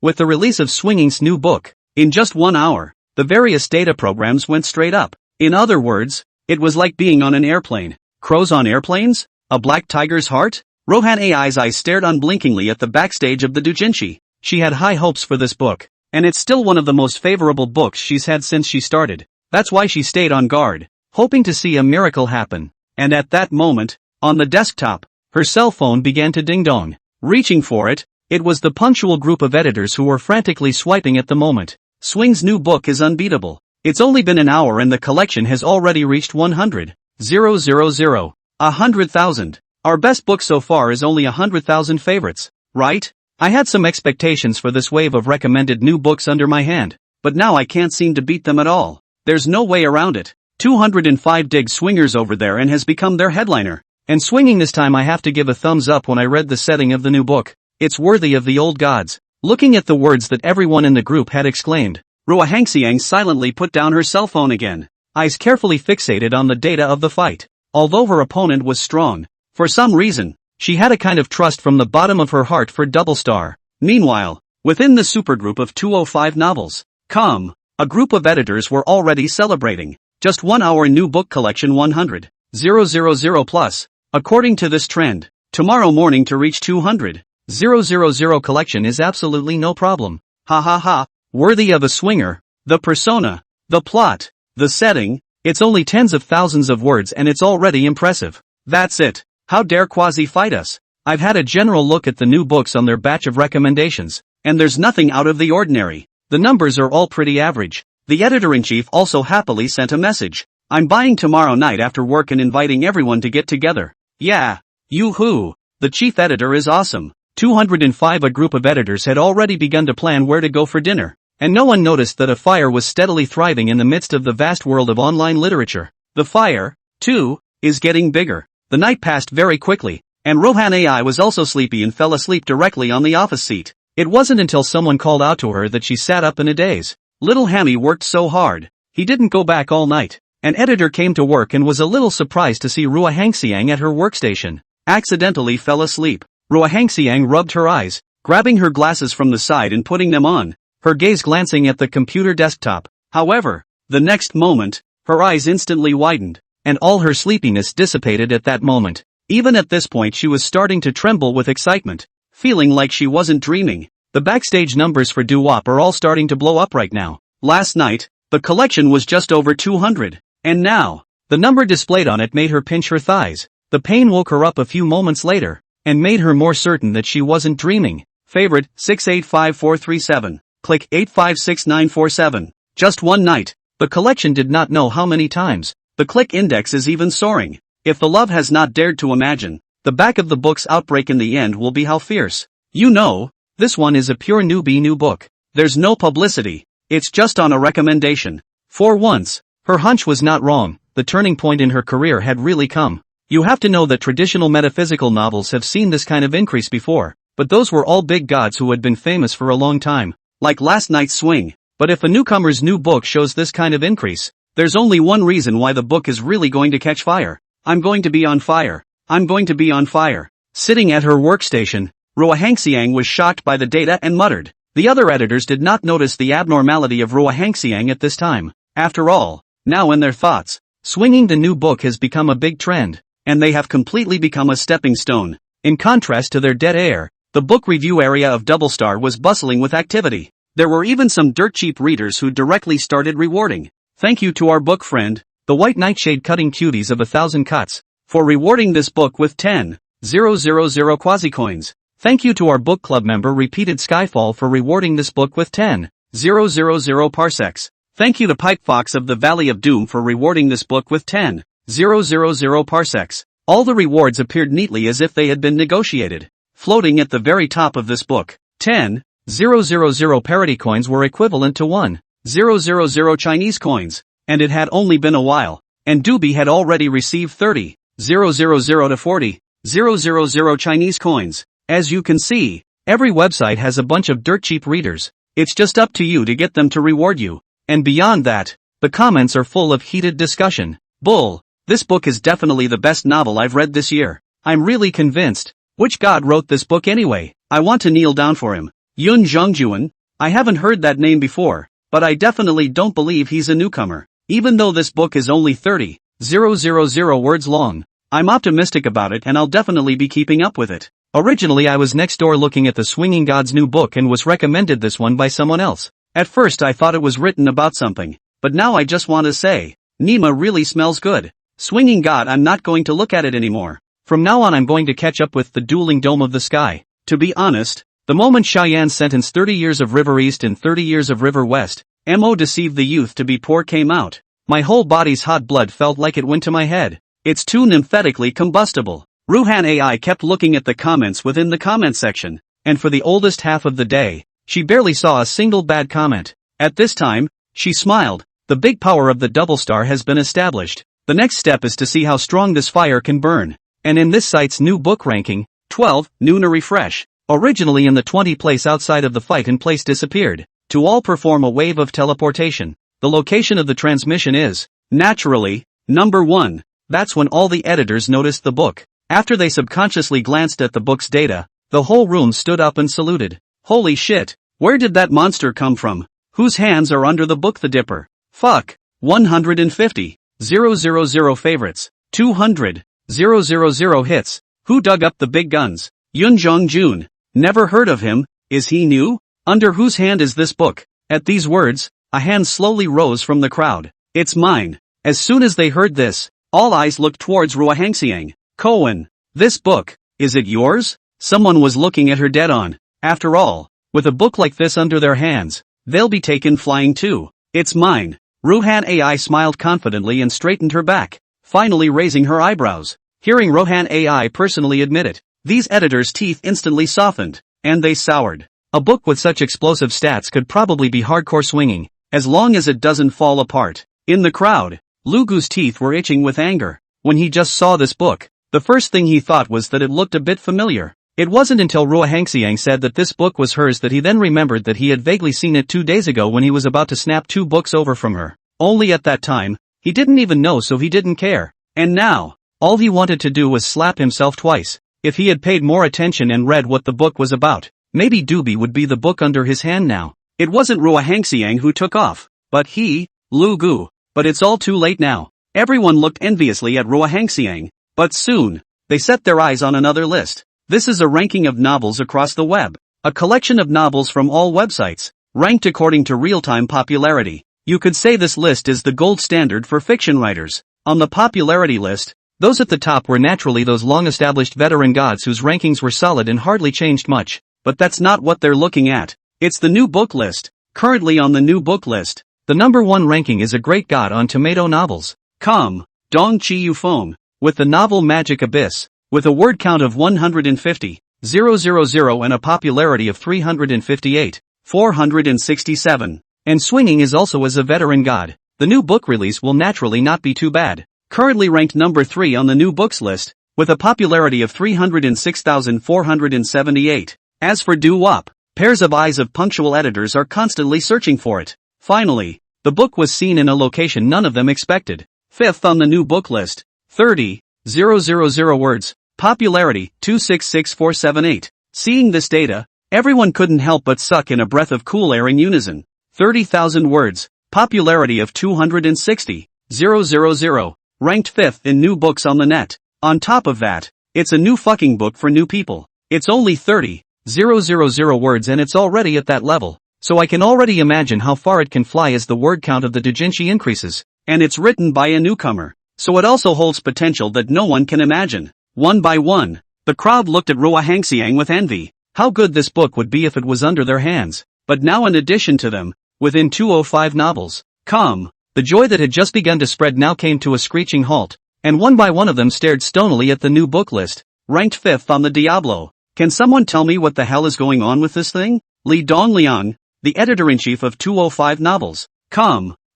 With the release of Swinging's new book, in just 1 hour, the various data programs went straight up. In other words, it was like being on an airplane. Crows on airplanes? A black tiger's heart? Rohan Ai's eyes stared unblinkingly at the backstage of the doujinshi. She had high hopes for this book, and it's still one of the most favorable books she's had since she started. That's why she stayed on guard, hoping to see a miracle happen. And at that moment, on the desktop, her cell phone began to ding-dong. Reaching for it, it was the punctual group of editors who were frantically swiping at the moment. Swing's new book is unbeatable. It's only been an hour and the collection has already reached 100,000. Our best book so far is only 100,000 favorites, right? I had some expectations for this wave of recommended new books under my hand, but now I can't seem to beat them at all. There's no way around it. 205 dig swingers over there and has become their headliner. And swinging this time I have to give a thumbs up when I read the setting of the new book. It's worthy of the old gods. Looking at the words that everyone in the group had exclaimed, Rua Hangxiang silently put down her cell phone again, eyes carefully fixated on the data of the fight. Although her opponent was strong, for some reason, she had a kind of trust from the bottom of her heart for Double Star. Meanwhile, within the supergroup of 205 novels, a group of editors were already celebrating. Just 1 hour new book collection 100,000 plus. According to this trend, tomorrow morning to reach 200,000 collection is absolutely no problem. Ha ha ha, worthy of a swinger. The persona, the plot, the setting, it's only tens of thousands of words and it's already impressive. That's it. How dare Quasi fight us? I've had a general look at the new books on their batch of recommendations, and there's nothing out of the ordinary. The numbers are all pretty average. The editor-in-chief also happily sent a message. I'm buying tomorrow night after work and inviting everyone to get together. Yeah. Yoo-hoo. The chief editor is awesome. 205 A group of editors had already begun to plan where to go for dinner, and no one noticed that a fire was steadily thriving in the midst of the vast world of online literature. The fire, too, is getting bigger. The night passed very quickly, and Rohan Ai was also sleepy and fell asleep directly on the office seat. It wasn't until someone called out to her that she sat up in a daze. Little Hammy worked so hard, he didn't go back all night. An editor came to work and was a little surprised to see Rua Hangxiang at her workstation. Accidentally fell asleep. Rua Hangxiang rubbed her eyes, grabbing her glasses from the side and putting them on, her gaze glancing at the computer desktop. However, the next moment, her eyes instantly widened, and all her sleepiness dissipated at that moment. Even at this point she was starting to tremble with excitement, feeling like she wasn't dreaming. The backstage numbers for Doo-Wop are all starting to blow up right now. Last night, the collection was just over 200. And now, the number displayed on it made her pinch her thighs. The pain woke her up a few moments later, and made her more certain that she wasn't dreaming. Favorite, 685437. Click 856947. Just one night. The collection did not know how many times. The click index is even soaring. If the love has not dared to imagine, the back of the book's outbreak in the end will be how fierce. You know, this one is a pure newbie new book. There's no publicity. It's just on a recommendation. For once, her hunch was not wrong. The turning point in her career had really come. You have to know that traditional metaphysical novels have seen this kind of increase before, but those were all big gods who had been famous for a long time, like last night's swing. But if a newcomer's new book shows this kind of increase, there's only one reason why the book is really going to catch fire. I'm going to be on fire. I'm going to be on fire. Sitting at her workstation, Rua Hangxiang was shocked by the data and muttered. The other editors did not notice the abnormality of Rua Hangxiang at this time. After all, now in their thoughts, swinging the new book has become a big trend, and they have completely become a stepping stone. In contrast to their dead air, the book review area of Double Star was bustling with activity. There were even some dirt cheap readers who directly started rewarding. Thank you to our book friend, the White Nightshade Cutting Cuties of 1,000 Cuts, for rewarding this book with 10,000 quasi coins. Thank you to our book club member Repeated Skyfall for rewarding this book with 10,000 parsecs. Thank you to Pipe Fox of the Valley of Doom for rewarding this book with 10,000 parsecs. All the rewards appeared neatly as if they had been negotiated. Floating at the very top of this book, 10,000 parity coins were equivalent to 1,000 Chinese coins, and it had only been a while, and Doobie had already received 30,000 to 40,000 Chinese coins. As you can see, every website has a bunch of dirt cheap readers. It's just up to you to get them to reward you. And beyond that, the comments are full of heated discussion. Bull, this book is definitely the best novel I've read this year. I'm really convinced. Which god wrote this book anyway? I want to kneel down for him. Yun Zhongjuan? I haven't heard that name before. but I definitely don't believe he's a newcomer. Even though this book is only 30,000 words long, I'm optimistic about it and I'll definitely be keeping up with it. Originally I was next door looking at the Swinging God's new book and was recommended this one by someone else. At first I thought it was written about something, but now I just want to say, Nima really smells good. Swinging God, I'm not going to look at it anymore. From now on I'm going to catch up with the dueling Dome of the Sky. To be honest, the moment Cheyenne sentenced 30 years of River East and 30 years of River West, M.O. deceived the youth to be poor came out, my whole body's hot blood felt like it went to my head. It's too nymphetically combustible. Ruhan AI kept looking at the comments within the comment section, and for the oldest half of the day, she barely saw a single bad comment. At this time, she smiled. The big power of the double star has been established. The next step is to see how strong this fire can burn. And in this site's new book ranking, 12, Nuna refresh. Originally in the 20 place outside of the fight and place disappeared. To all perform a wave of teleportation. The location of the transmission is, naturally, number 1. That's when all the editors noticed the book. After they subconsciously glanced at the book's data, the whole room stood up and saluted. Holy shit, where did that monster come from? Whose hands are under the book? The Dipper. Fuck. 150. 000 favorites. 200. 000 hits. Who dug up the big guns? Yun Jong-jun. Never heard of him. Is he new? Under whose hand is this book? At these words, a hand slowly rose from the crowd. It's mine. As soon as they heard this, all eyes looked towards Ruahangxiang. Cohen. This book, is it yours? Someone was looking at her dead on. After all, with a book like this under their hands, they'll be taken flying too. It's mine. Ruhan AI smiled confidently and straightened her back, finally raising her eyebrows. Hearing Rohan AI personally admit it, these editors' teeth instantly softened, and they soured. A book with such explosive stats could probably be hardcore swinging, as long as it doesn't fall apart. In the crowd, Lugu's teeth were itching with anger. When he just saw this book, the first thing he thought was that it looked a bit familiar. It wasn't until Ruahangxiang said that this book was hers that he then remembered that he had vaguely seen it 2 days ago when he was about to snap 2 books over from her. Only at that time, he didn't even know, so he didn't care. And now, all he wanted to do was slap himself twice. If he had paid more attention and read what the book was about, maybe Doobie would be the book under his hand now. It wasn't Ruahangxiang who took off, but he, Lugu. But it's all too late now. Everyone looked enviously at Ruahangxiang, but soon, they set their eyes on another list. This is a ranking of novels across the web. A collection of novels from all websites, ranked according to real-time popularity. You could say this list is the gold standard for fiction writers. On the popularity list, those at the top were naturally those long-established veteran gods whose rankings were solid and hardly changed much. But that's not what they're looking at. It's the new book list. Currently on the new book list, the number 1 ranking is a great god on tomato novels. Com. Dong Chi Yu Fong. With the novel Magic Abyss. With a word count of 150, 000 and a popularity of 358, 467. And swinging is also as a veteran god. The new book release will naturally not be too bad. Currently ranked number 3 on the new books list, with a popularity of 306,478. As for doo-wop, pairs of eyes of punctual editors are constantly searching for it. Finally, the book was seen in a location none of them expected. 5th on the new book list, 30,000 words, popularity 266,478. Seeing this data, everyone couldn't help but suck in a breath of cool air in unison. 30,000 words, popularity of 260,000, ranked 5th in new books on the net. On top of that, it's a new fucking book for new people. It's only 30,000 words and it's already at that level, so I can already imagine how far it can fly as the word count of the doujinshi increases. And it's written by a newcomer, so it also holds potential that no one can imagine. One by one, the crowd looked at Ruahangxiang with envy. How good this book would be if it was under their hands. But now in addition to them, within 205 novels, the joy that had just begun to spread now came to a screeching halt, and one by one of them stared stonily at the new book list, ranked 5th on the Diablo. Can someone tell me what the hell is going on with this thing? Li Dongliang, the editor-in-chief of 205 novels,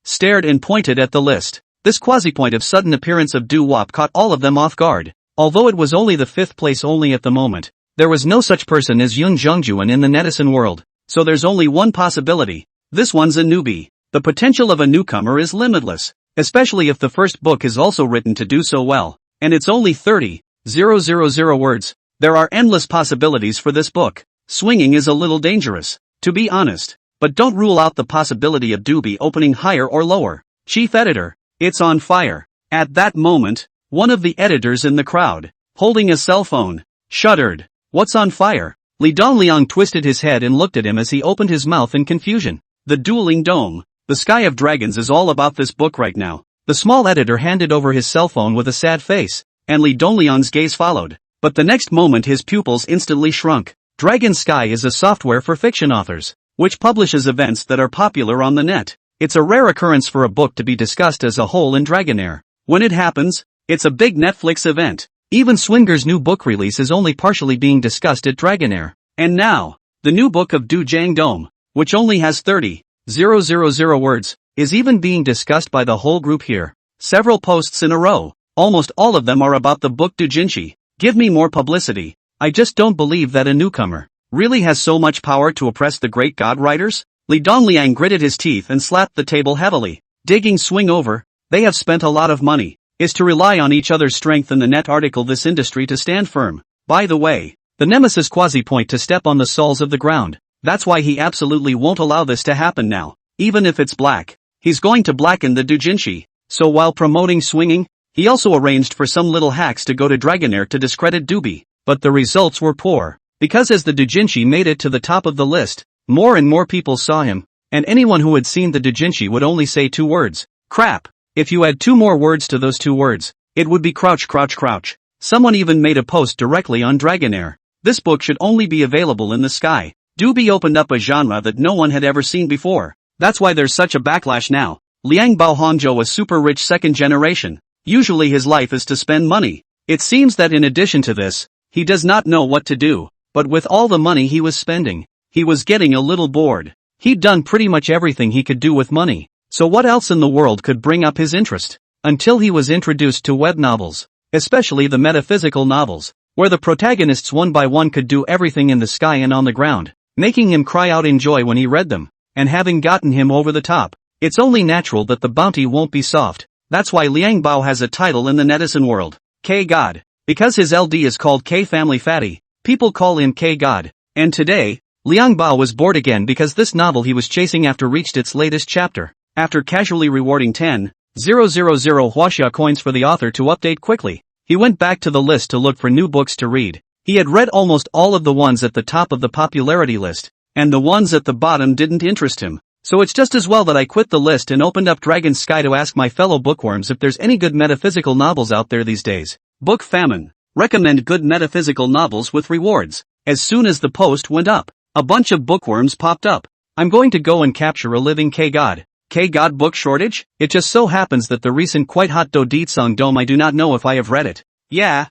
stared and pointed at the list. This quasi-point of sudden appearance of doo-wop caught all of them off guard. Although it was only the 5th place only at the moment, there was no such person as Yun Zhengjuan in the netizen world, so there's only one possibility. This one's a newbie. The potential of a newcomer is limitless, especially if the first book is also written to do so well, and it's only 30,000 words. There are endless possibilities for this book. Swinging is a little dangerous, to be honest, but don't rule out the possibility of Doobie opening higher or lower. Chief editor, it's on fire. At that moment, one of the editors in the crowd, holding a cell phone, shuddered. What's on fire? Li Dongliang twisted his head and looked at him as he opened his mouth in confusion. The Dueling Dome. The Sky of Dragons is all about this book right now. The small editor handed over his cell phone with a sad face, and Li Dongliang's gaze followed. But the next moment his pupils instantly shrunk. Dragon Sky is a software for fiction authors, which publishes events that are popular on the net. It's a rare occurrence for a book to be discussed as a whole in Dragonair. When it happens, it's a big Netflix event. Even Swinger's new book release is only partially being discussed at Dragonair. And now, the new book of Du Jiang Dome, which only has 30,000 words, is even being discussed by the whole group here. Several posts in a row. Almost all of them are about the book Doujinshi. Give me more publicity. I just don't believe that a newcomer really has so much power to oppress the great god writers. Li Dongliang gritted his teeth and slapped the table heavily. Digging swing over. They have spent a lot of money. Is to rely on each other's strength in the net article this industry to stand firm. By the way, the nemesis quasi-point to step on the soles of the ground. That's why he absolutely won't allow this to happen now. Even if it's black, he's going to blacken the Doujinshi. So while promoting swinging, he also arranged for some little hacks to go to Dragonair to discredit Doobie. But the results were poor. Because as the Doujinshi made it to the top of the list, more and more people saw him, and anyone who had seen the Doujinshi would only say 2 words. Crap. If you add 2 more words to those 2 words, it would be crouch crouch crouch. Someone even made a post directly on Dragonair. This book should only be available in the sky. Doobie opened up a genre that no one had ever seen before. That's why there's such a backlash now. Liang Bao Hongzhou, a super rich second generation. Usually his life is to spend money. It seems that in addition to this, he does not know what to do. But with all the money he was spending, he was getting a little bored. He'd done pretty much everything he could do with money. So what else in the world could bring up his interest? Until he was introduced to web novels, especially the metaphysical novels, where the protagonists one by one could do everything in the sky and on the ground, making him cry out in joy when he read them. And having gotten him over the top, it's only natural that the bounty won't be soft. That's why Liang Bao has a title in the netizen world, K-God. Because his LD is called K-Family Fatty, people call him K-God. And today, Liang Bao was bored again because this novel he was chasing after reached its latest chapter. After casually rewarding 10,000 Huaxia coins for the author to update quickly, he went back to the list to look for new books to read. He had read almost all of the ones at the top of the popularity list, and the ones at the bottom didn't interest him. So it's just as well that I quit the list and opened up Dragon Sky to ask my fellow bookworms if there's any good metaphysical novels out there these days. Book famine. Recommend good metaphysical novels with rewards. As soon as the post went up, a bunch of bookworms popped up. I'm going to go and capture a living K-God. K-God book shortage? It just so happens that the recent quite hot Do Ditsung Dome, I do not know if I have read it. Yeah.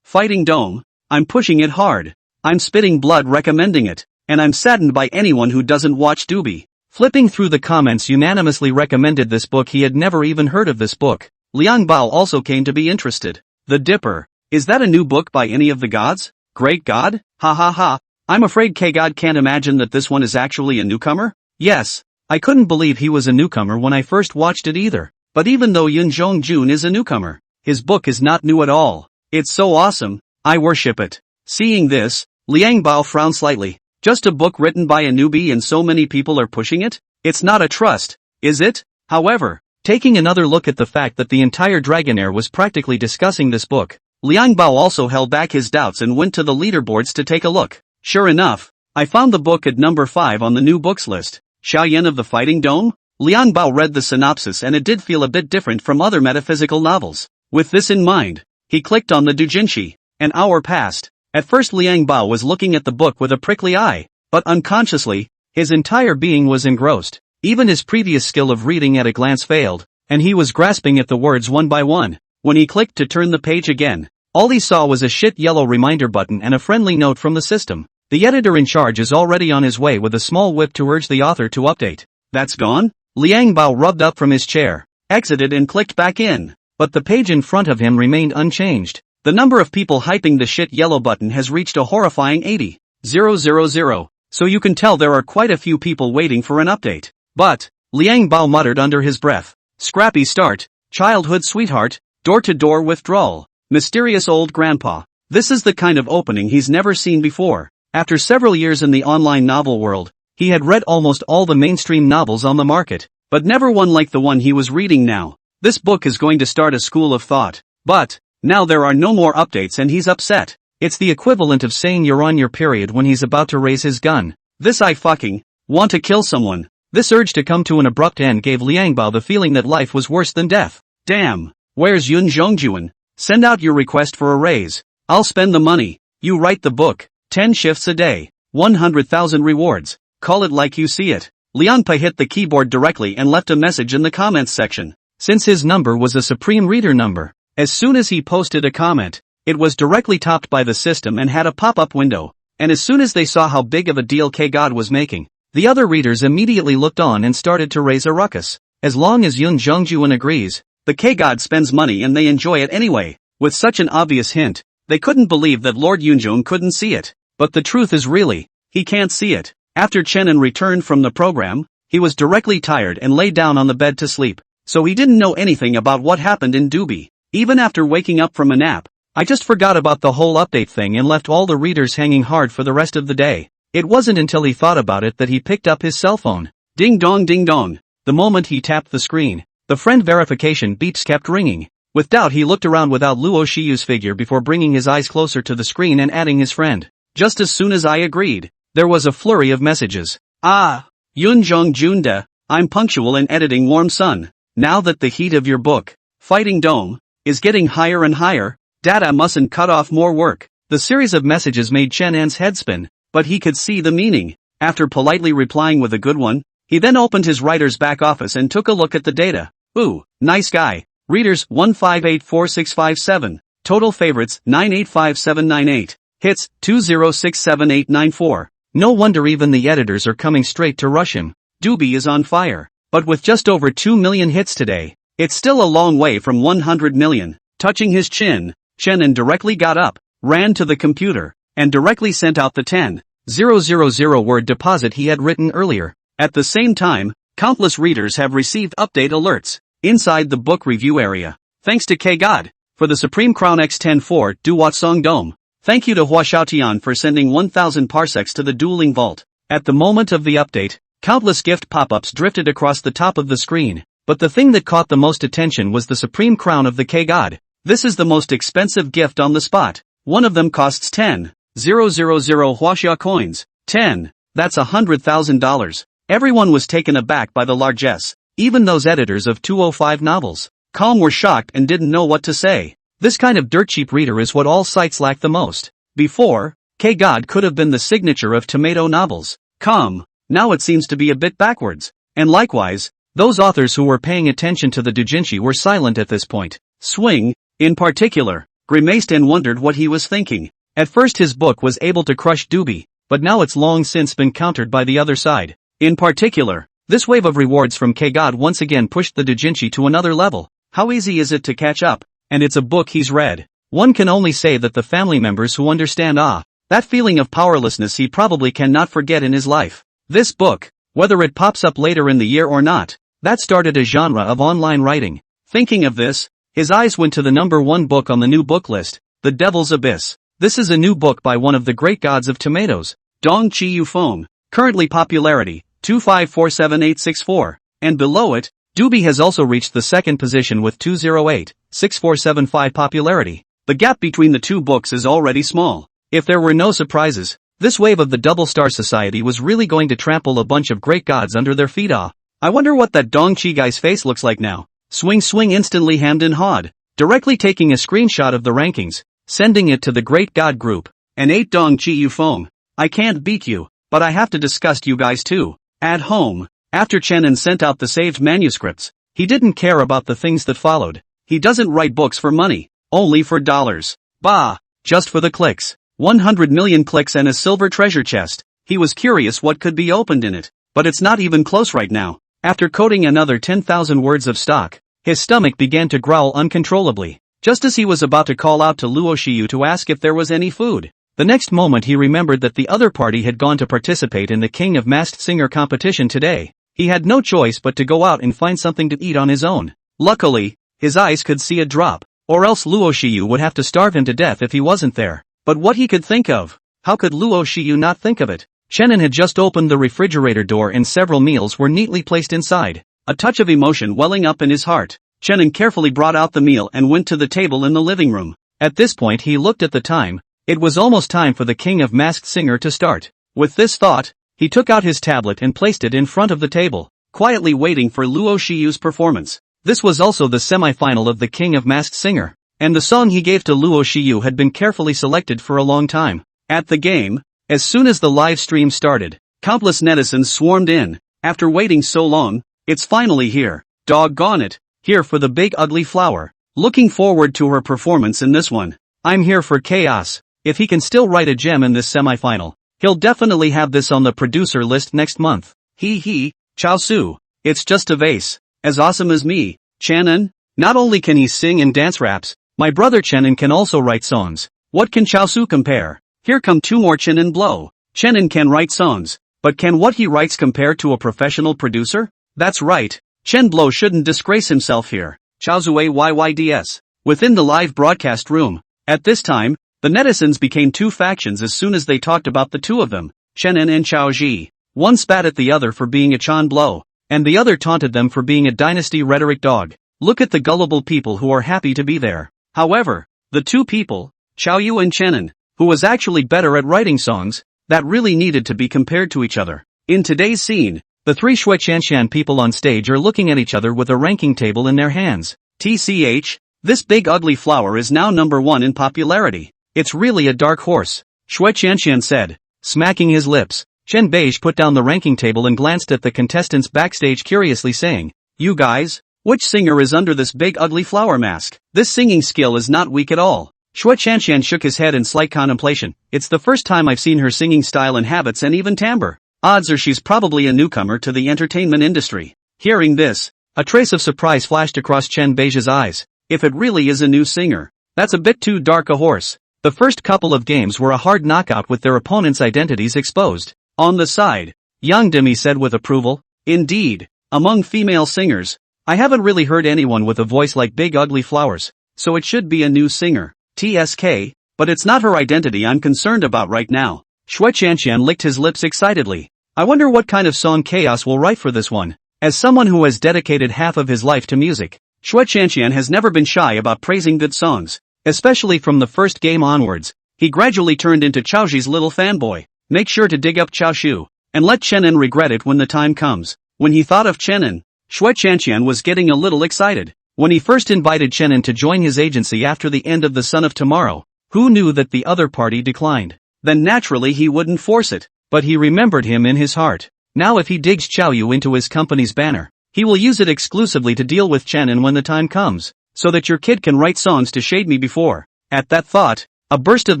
Fighting Dome. I'm pushing it hard. I'm spitting blood recommending it. And I'm saddened by anyone who doesn't watch Doobie. Flipping through the comments unanimously recommended this book. He had never even heard of this book. Liang Bao also came to be interested. The Dipper. Is that a new book by any of the gods? Great God? Ha ha ha. I'm afraid K-God can't imagine that this one is actually a newcomer? Yes. I couldn't believe he was a newcomer when I first watched it either. But even though Yun Zhongjun is a newcomer, his book is not new at all. It's so awesome. I worship it. Seeing this, Liang Bao frowned slightly. Just a book written by a newbie and so many people are pushing it? It's not a trust, is it? However, taking another look at the fact that the entire Dragonair was practically discussing this book, Liang Bao also held back his doubts and went to the leaderboards to take a look. Sure enough, I found the book at number 5 on the new books list. Xiaoyan of the Fighting Dome? Liang Bao read the synopsis and it did feel a bit different from other metaphysical novels. With this in mind, he clicked on the Doujinshi. An hour passed. At first Liang Bao was looking at the book with a prickly eye, but unconsciously, his entire being was engrossed. Even his previous skill of reading at a glance failed, and he was grasping at the words one by one. When he clicked to turn the page again, all he saw was a shit yellow reminder button and a friendly note from the system. The editor in charge is already on his way with a small whip to urge the author to update. That's gone? Liang Bao rubbed up from his chair, exited and clicked back in. But the page in front of him remained unchanged. The number of people hyping the shit yellow button has reached a horrifying 80,000. So you can tell there are quite a few people waiting for an update. But, Liang Bao muttered under his breath. Scrappy start, childhood sweetheart, door-to-door withdrawal, mysterious old grandpa. This is the kind of opening he's never seen before. After several years in the online novel world, He had read almost all the mainstream novels on the market, but never one like the one he was reading now. This book is going to start a school of thought. But now there are no more updates and he's upset. It's the equivalent of saying you're on your period when he's about to raise his gun. This I fucking want to kill someone. This urge to come to an abrupt end gave Liangbao the feeling that life was worse than death. Damn. Where's Yun Zhongjuan? Send out your request for a raise. I'll spend the money. You write the book. 10 shifts a day. 100,000 rewards. Call it like you see it. Liangbao hit the keyboard directly and left a message in the comments section. Since his number was a Supreme Reader number, as soon as he posted a comment, it was directly topped by the system and had a pop-up window. And as soon as they saw how big of a deal K-God was making, the other readers immediately looked on and started to raise a ruckus. As long as Yun Zhongjuan agrees, the K-God spends money and they enjoy it anyway. With such an obvious hint, they couldn't believe that Lord Yunjong couldn't see it. But the truth is really, he can't see it. After Chenin returned from the program, he was directly tired and lay down on the bed to sleep. So he didn't know anything about what happened in Dubai. Even after waking up from a nap, I just forgot about the whole update thing and left all the readers hanging hard for the rest of the day. It wasn't until he thought about it that he picked up his cell phone. Ding dong ding dong. The moment he tapped the screen, the friend verification beeps kept ringing. With doubt he looked around without Luo Shiyu's figure before bringing his eyes closer to the screen and adding his friend. Just as soon as I agreed, there was a flurry of messages. Ah, Yun Zhongjun, I'm punctual in editing Warm Sun. Now that the heat of your book, Fighting Dome, is getting higher and higher, data mustn't cut off more work. The series of messages made Chen An's head spin, but he could see the meaning. After politely replying with a good one, he then opened his writer's back office and took a look at the data. Ooh, nice guy. Readers 1584657. Total favorites 985,798. Hits 2067894. No wonder even the editors are coming straight to rush him. Dubai is on fire. But with just over 2 million hits today, it's still a long way from 100 million. Touching his chin, Chenin directly got up, ran to the computer, and directly sent out the 10,000 word deposit he had written earlier. At the same time, countless readers have received update alerts inside the book review area. Thanks to K-God for the Supreme Crown X-10-4 Duwat Song Dome. Thank you to Hua Xiaotian for sending 1000 parsecs to the dueling vault. At the moment of the update, countless gift pop-ups drifted across the top of the screen, but the thing that caught the most attention was the Supreme Crown of the K-God. This is the most expensive gift on the spot. One of them costs 10,000 Huaxia coins. 10. That's $100,000. Everyone was taken aback by the largesse. Even those editors of 205 novels. Calm were shocked and didn't know what to say. This kind of dirt cheap reader is what all sites lack the most. Before, K-God could have been the signature of tomato novels. Calm. Now it seems to be a bit backwards. And likewise, those authors who were paying attention to the doujinshi were silent at this point. Swing, in particular, grimaced and wondered what he was thinking. At first his book was able to crush Dubai, but now it's long since been countered by the other side. In particular, this wave of rewards from K-God once again pushed the doujinshi to another level. How easy is it to catch up? And it's a book he's read. One can only say that the family members who understand that feeling of powerlessness he probably cannot forget in his life. This book, whether it pops up later in the year or not, that started a genre of online writing. Thinking of this, his eyes went to the #1 book on the new book list, The Devil's Abyss. This is a new book by one of the great gods of tomatoes, Dong Chi Yufeng. Currently popularity, 2547864. And below it, Dubai has also reached the second position with 208,6475 popularity. The gap between the two books is already small. If there were no surprises, this wave of the Double Star Society was really going to trample a bunch of great gods under their feet. I wonder what that Dong Chi guy's face looks like now. Swing instantly hammed and hawed, directly taking a screenshot of the rankings, sending it to the Great God Group. An 8 Dong Chi Yufeng. I can't beat you, but I have to disgust you guys too. At home, after Chenin sent out the saved manuscripts, he didn't care about the things that followed. He doesn't write books for money, only for dollars. Bah, just for the clicks. 100 million clicks and a silver treasure chest. He was curious what could be opened in it, but it's not even close right now. After coding another 10,000 words of stock, his stomach began to growl uncontrollably. Just as he was about to call out to Luo Shiyu to ask if there was any food, the next moment he remembered that the other party had gone to participate in the King of Masked Singer competition today. He had no choice but to go out and find something to eat on his own. Luckily, his eyes could see a drop, or else Luo Shiyu would have to starve him to death if he wasn't there. But what he could think of, how could Luo Shiyu not think of it? Chenin had just opened the refrigerator door and several meals were neatly placed inside. A touch of emotion welling up in his heart, Chenin carefully brought out the meal and went to the table in the living room. At this point he looked at the time. It was almost time for the King of Masked Singer to start. With this thought, he took out his tablet and placed it in front of the table, quietly waiting for Luo Shiyu's performance. This was also the semi-final of the King of Masked Singer, and the song he gave to Luo Shiyu had been carefully selected for a long time. At the game, as soon as the live stream started, countless netizens swarmed in. After waiting so long, it's finally here. Doggone it, here for the big ugly flower. Looking forward to her performance in this one. I'm here for chaos. If he can still write a gem in this semi-final, he'll definitely have this on the producer list next month. Hee, Chaosu. It's just a vase. As awesome as me. Chenin? Not only can he sing and dance raps, my brother Chenin can also write songs. What can Chaosu compare? Here come two more Chenin blow. Chenin can write songs, but can what he writes compare to a professional producer? That's right. Chen Blow shouldn't disgrace himself here. Chaozue YYDS. Within the live broadcast room. At this time, the netizens became two factions as soon as they talked about the two of them, Chenin and Chaoji. One spat at the other for being a Chan Blow, and the other taunted them for being a dynasty rhetoric dog. Look at the gullible people who are happy to be there. However, the two people, Chaoyu and Chenin, who was actually better at writing songs, that really needed to be compared to each other. In today's scene, the three Shui Chanshan people on stage are looking at each other with a ranking table in their hands. TCH, this big ugly flower is now number 1 in popularity. It's really a dark horse, Shui Chanshan said, smacking his lips. Chen Beige put down the ranking table and glanced at the contestants backstage curiously saying, "You guys, which singer is under this big ugly flower mask? This singing skill is not weak at all." Shui Chanshan shook his head in slight contemplation. "It's the first time I've seen her singing style and habits and even timbre. Odds are she's probably a newcomer to the entertainment industry." Hearing this, a trace of surprise flashed across Chen Beige's eyes. If it really is a new singer, that's a bit too dark a horse. The first couple of games were a hard knockout with their opponents' identities exposed. On the side, Yang Demi said with approval, "Indeed, among female singers, I haven't really heard anyone with a voice like Big Ugly Flowers, so it should be a new singer. TSK, but it's not her identity I'm concerned about right now." Shui Chanshan licked his lips excitedly. "I wonder what kind of song Chaos will write for this one." As someone who has dedicated half of his life to music, Shui Chanshan has never been shy about praising good songs, especially from the first game onwards. He gradually turned into Chaoji's little fanboy. Make sure to dig up Chaoshu, and let Chenin regret it when the time comes. When he thought of Chenin, Shui Chanshan was getting a little excited. When he first invited Chenin to join his agency after the end of The Son of Tomorrow, who knew that the other party declined? Then naturally he wouldn't force it, but he remembered him in his heart. Now if he digs Chaoyu into his company's banner, he will use it exclusively to deal with Chenin when the time comes, so that your kid can write songs to shade me before. At that thought, a burst of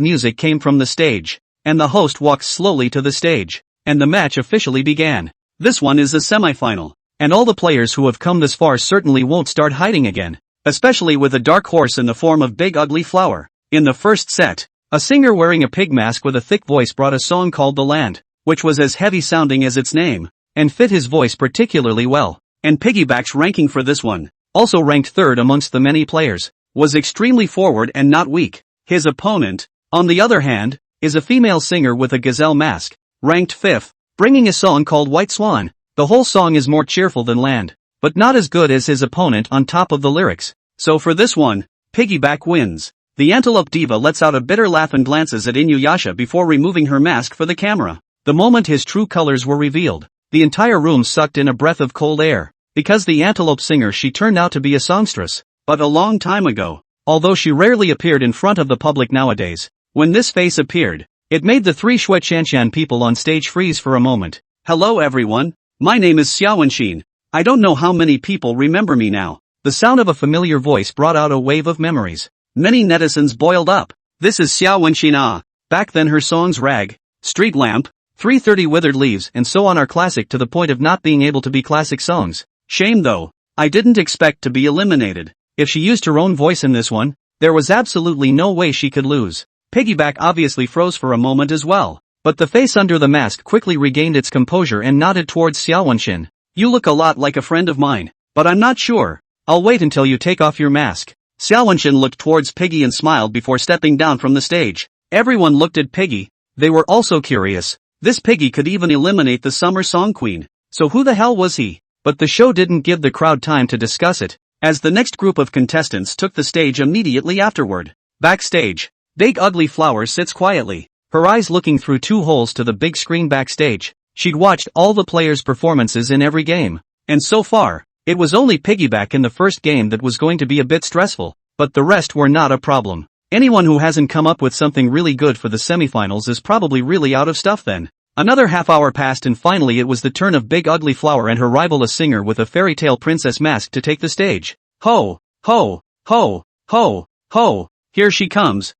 music came from the stage, and the host walked slowly to the stage, and the match officially began. This one is the semi-final, and all the players who have come this far certainly won't start hiding again, especially with a dark horse in the form of Big Ugly Flower. In the first set, a singer wearing a pig mask with a thick voice brought a song called The Land, which was as heavy-sounding as its name, and fit his voice particularly well. And Piggyback's ranking for this one, also ranked third amongst the many players, was extremely forward and not weak. His opponent, on the other hand, is a female singer with a gazelle mask, ranked fifth, bringing a song called White Swan. The whole song is more cheerful than Land, but not as good as his opponent on top of the lyrics. So for this one, Piggyback wins. The Antelope Diva lets out a bitter laugh and glances at Inuyasha before removing her mask for the camera. The moment his true colors were revealed, the entire room sucked in a breath of cold air. Because the Antelope singer she turned out to be a songstress, but a long time ago, although she rarely appeared in front of the public nowadays. When this face appeared, it made the three Shui Chanshan people on stage freeze for a moment. "Hello everyone, my name is Xiaowenxin. I don't know how many people remember me now." The sound of a familiar voice brought out a wave of memories. Many netizens boiled up. "This is Xiaowenxin ah." Back then her songs Rag, Street Lamp, 330 Withered Leaves and so on are classic to the point of not being able to be classic songs. Shame though, I didn't expect to be eliminated. If she used her own voice in this one, there was absolutely no way she could lose. Piggyback obviously froze for a moment as well, but the face under the mask quickly regained its composure and nodded towards Xiaowenxin. "You look a lot like a friend of mine, but I'm not sure. I'll wait until you take off your mask." Xiaowenxin looked towards Piggy and smiled before stepping down from the stage. Everyone looked at Piggy. They were also curious. This piggy could even eliminate the summer song queen. So who the hell was he? But the show didn't give the crowd time to discuss it, as the next group of contestants took the stage immediately afterward. Backstage, Big Ugly Flower sits quietly, her eyes looking through two holes to the big screen backstage. She'd watched all the players' performances in every game, and so far, it was only Piggyback in the first game that was going to be a bit stressful, but the rest were not a problem. Anyone who hasn't come up with something really good for the semifinals is probably really out of stuff then. Another half hour passed and finally it was the turn of Big Ugly Flower and her rival, a singer with a fairy tale princess mask, to take the stage. Ho, ho, ho, ho, ho, here she comes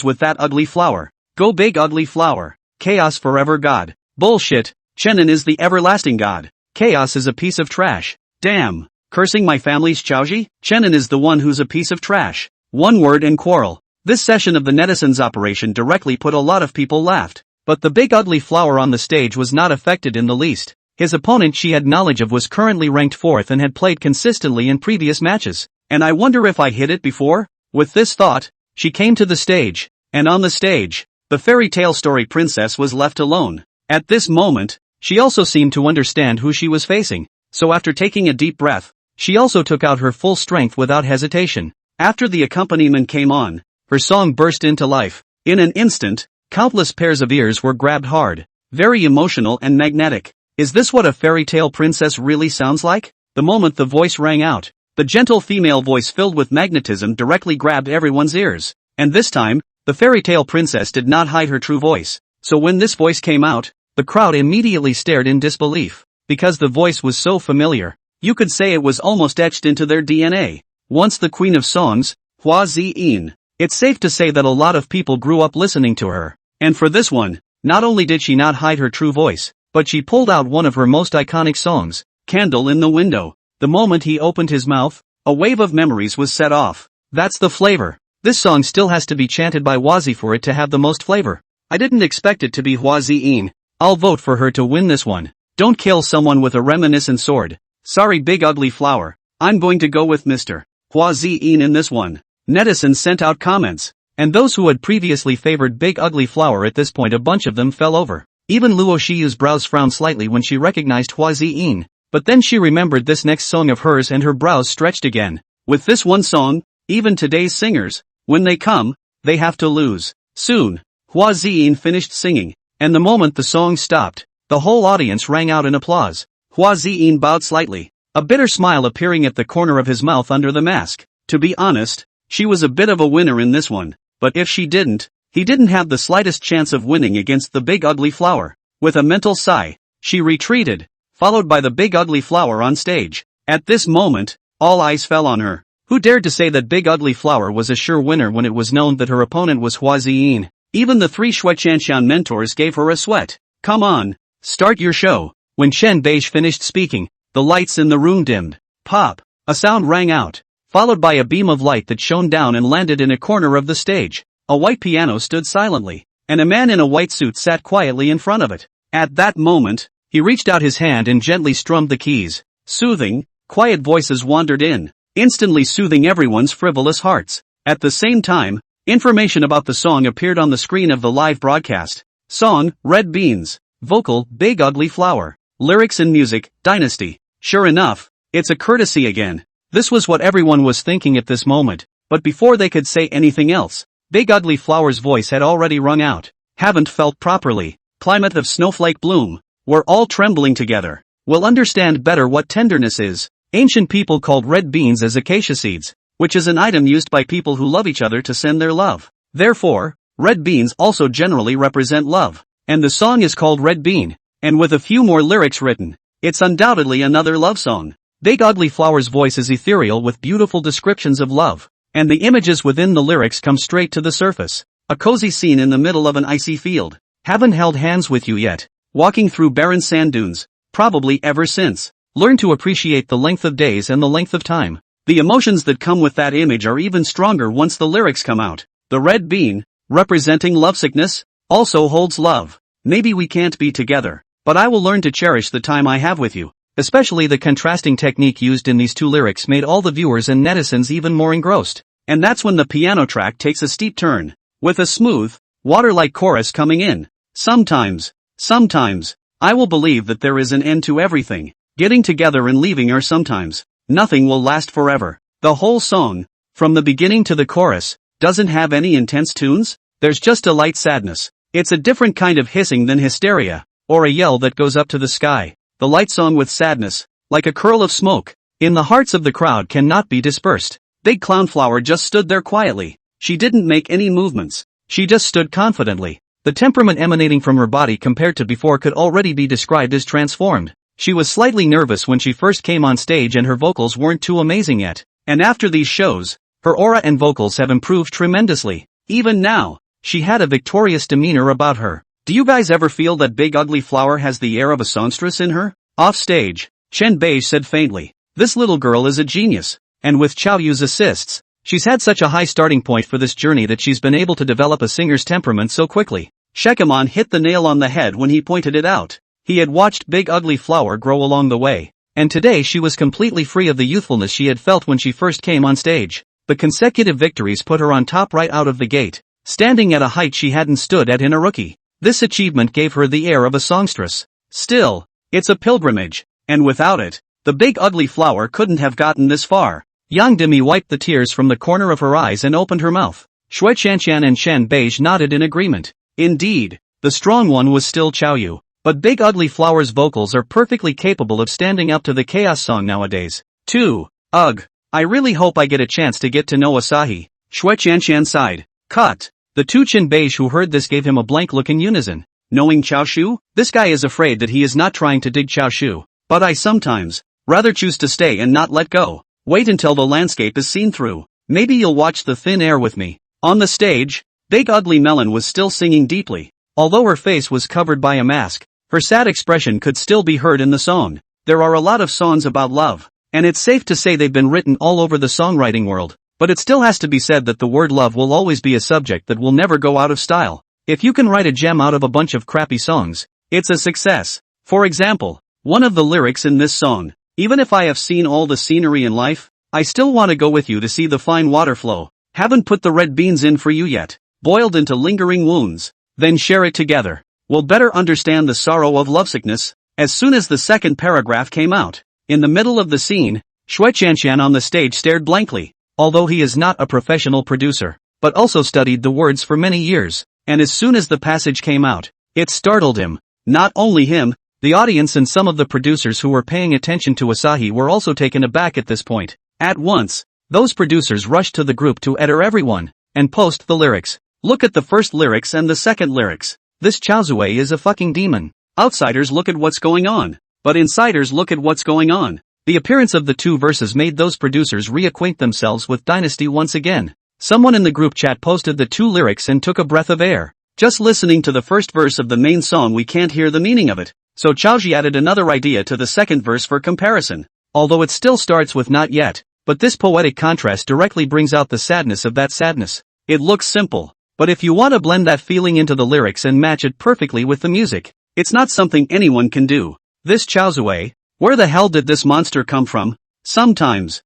with that ugly flower. Go Big Ugly Flower. Chaos forever God. Bullshit, Chenin is the everlasting God. Chaos is a piece of trash. Damn, cursing my family's Chaoji? Chenin is the one who's a piece of trash. One word and quarrel. This session of the netizens' operation directly put a lot of people laughed. But the Big Ugly Flower on the stage was not affected in the least. His opponent she had knowledge of was currently ranked 4th and had played consistently in previous matches. And I wonder if I hit it before? With this thought, she came to the stage. And on the stage, the fairy tale story princess was left alone. At this moment, she also seemed to understand who she was facing. So after taking a deep breath, she also took out her full strength without hesitation. After the accompaniment came on, her song burst into life. In an instant, countless pairs of ears were grabbed hard. Very emotional and magnetic. Is this what a fairy tale princess really sounds like? The moment the voice rang out, the gentle female voice filled with magnetism directly grabbed everyone's ears. And this time, the fairy tale princess did not hide her true voice. So when this voice came out, the crowd immediately stared in disbelief. Because the voice was so familiar, you could say it was almost etched into their DNA. Once the queen of songs, Hua Ziyin. It's safe to say that a lot of people grew up listening to her. And for this one, not only did she not hide her true voice, but she pulled out one of her most iconic songs, Candle in the Window. The moment he opened his mouth, a wave of memories was set off. That's the flavor. This song still has to be chanted by Wazi for it to have the most flavor. I didn't expect it to be Hua Ziyin. I'll vote for her to win this one. Don't kill someone with a reminiscent sword. Sorry Big Ugly Flower. I'm going to go with Mr. Hua Ziyin in this one. Netizens sent out comments, and those who had previously favored Big Ugly Flower at this point, a bunch of them fell over. Even Luo Shiyu's brows frowned slightly when she recognized Hua Ziyin, but then she remembered this next song of hers and her brows stretched again. With this one song, even today's singers, when they come, they have to lose. Soon, Hua Ziyin finished singing, and the moment the song stopped, the whole audience rang out in applause. Hua Ziyin bowed slightly, a bitter smile appearing at the corner of his mouth under the mask. To be honest, she was a bit of a winner in this one, but if she didn't, he didn't have the slightest chance of winning against the Big Ugly Flower. With a mental sigh, she retreated, followed by the Big Ugly Flower on stage. At this moment, all eyes fell on her. Who dared to say that Big Ugly Flower was a sure winner when it was known that her opponent was Hua Ziyin? Even the 3 Shuechanshan mentors gave her a sweat. Come on, start your show. When Chen Beige finished speaking, the lights in the room dimmed. Pop! A sound rang out, followed by a beam of light that shone down and landed in a corner of the stage. A white piano stood silently, and a man in a white suit sat quietly in front of it. At that moment, he reached out his hand and gently strummed the keys. Soothing, quiet voices wandered in, instantly soothing everyone's frivolous hearts. At the same time, information about the song appeared on the screen of the live broadcast. Song, Red Beans. Vocal, Big Ugly Flower. Lyrics and music, Dynasty. Sure enough, it's a courtesy again. This was what everyone was thinking at this moment, but before they could say anything else, Big Ugly Flower's voice had already rung out. Haven't felt properly. Climate of snowflake bloom. We're all trembling together. We'll understand better what tenderness is. Ancient people called red beans as acacia seeds, which is an item used by people who love each other to send their love. Therefore, red beans also generally represent love. And the song is called Red Bean, and with a few more lyrics written, it's undoubtedly another love song. Big Ugly Flower's voice is ethereal with beautiful descriptions of love, and the images within the lyrics come straight to the surface. A cozy scene in the middle of an icy field. Haven't held hands with you yet. Walking through barren sand dunes. Probably ever since. Learn to appreciate the length of days and the length of time. The emotions that come with that image are even stronger once the lyrics come out. The red bean, representing lovesickness, also holds love. Maybe we can't be together, but I will learn to cherish the time I have with you. Especially the contrasting technique used in these two lyrics made all the viewers and netizens even more engrossed. And that's when the piano track takes a steep turn, with a smooth, water-like chorus coming in. Sometimes, Sometimes, I will believe that there is an end to everything, getting together and leaving, or sometimes, nothing will last forever. The whole song, from the beginning to the chorus, doesn't have any intense tunes, there's just a light sadness. It's a different kind of hissing than hysteria, or a yell that goes up to the sky. The light song with sadness, like a curl of smoke, in the hearts of the crowd cannot be dispersed. Big Clownflower just stood there quietly. She didn't make any movements. She just stood confidently. The temperament emanating from her body compared to before could already be described as transformed. She was slightly nervous when she first came on stage and her vocals weren't too amazing yet. And after these shows, her aura and vocals have improved tremendously. Even now, she had a victorious demeanor about her. Do you guys ever feel that Big Ugly Flower has the air of a songstress in her? Off stage, Chen Beige said faintly, "This little girl is a genius. And with Qiao Yu's assists, she's had such a high starting point for this journey that she's been able to develop a singer's temperament so quickly." Shekimon hit the nail on the head when he pointed it out. He had watched Big Ugly Flower grow along the way, and today she was completely free of the youthfulness she had felt when she first came on stage. The consecutive victories put her on top right out of the gate, standing at a height she hadn't stood at in a rookie. This achievement gave her the air of a songstress. Still, it's a pilgrimage, and without it, the Big Ugly Flower couldn't have gotten this far. Yang Demi wiped the tears from the corner of her eyes and opened her mouth. Shui Chanshan and Chen Beige nodded in agreement. Indeed, the strong one was still Qiao Yu, but Big Ugly Flower's vocals are perfectly capable of standing up to the chaos song nowadays. 2. Ugh. I really hope I get a chance to get to know Asahi. Shui Chanshan sighed. Cut. The two Chen Beige who heard this gave him a blank look in unison. Knowing Qiao Shu? This guy is afraid that he is not trying to dig Qiao Shu. But I sometimes rather choose to stay and not let go. Wait until the landscape is seen through. Maybe you'll watch the thin air with me. On the stage, Big Ugly Melon was still singing deeply. Although her face was covered by a mask, her sad expression could still be heard in the song. There are a lot of songs about love, and it's safe to say they've been written all over the songwriting world. But it still has to be said that the word love will always be a subject that will never go out of style. If you can write a gem out of a bunch of crappy songs, it's a success. For example, one of the lyrics in this song, "Even if I have seen all the scenery in life, I still want to go with you to see the fine water flow. Haven't put the red beans in for you yet, boiled into lingering wounds, then share it together. We'll better understand the sorrow of lovesickness." As soon as the second paragraph came out, in the middle of the scene, Shui Chanshan on the stage stared blankly. Although he is not a professional producer, but also studied the words for many years, and as soon as the passage came out, it startled him. Not only him, the audience and some of the producers who were paying attention to Asahi were also taken aback at this point. At once, those producers rushed to the group to enter everyone, and post the lyrics. Look at the first lyrics and the second lyrics. This Chaozue is a fucking demon. Outsiders look at what's going on, but insiders look at what's going on. The appearance of the two verses made those producers reacquaint themselves with Dynasty once again. Someone in the group chat posted the two lyrics and took a breath of air. Just listening to the first verse of the main song we can't hear the meaning of it, so Chaoji added another idea to the second verse for comparison. Although it still starts with not yet, but this poetic contrast directly brings out the sadness of that sadness. It looks simple, but if you want to blend that feeling into the lyrics and match it perfectly with the music, it's not something anyone can do. This Chaozue, where the hell did this monster come from? Sometimes,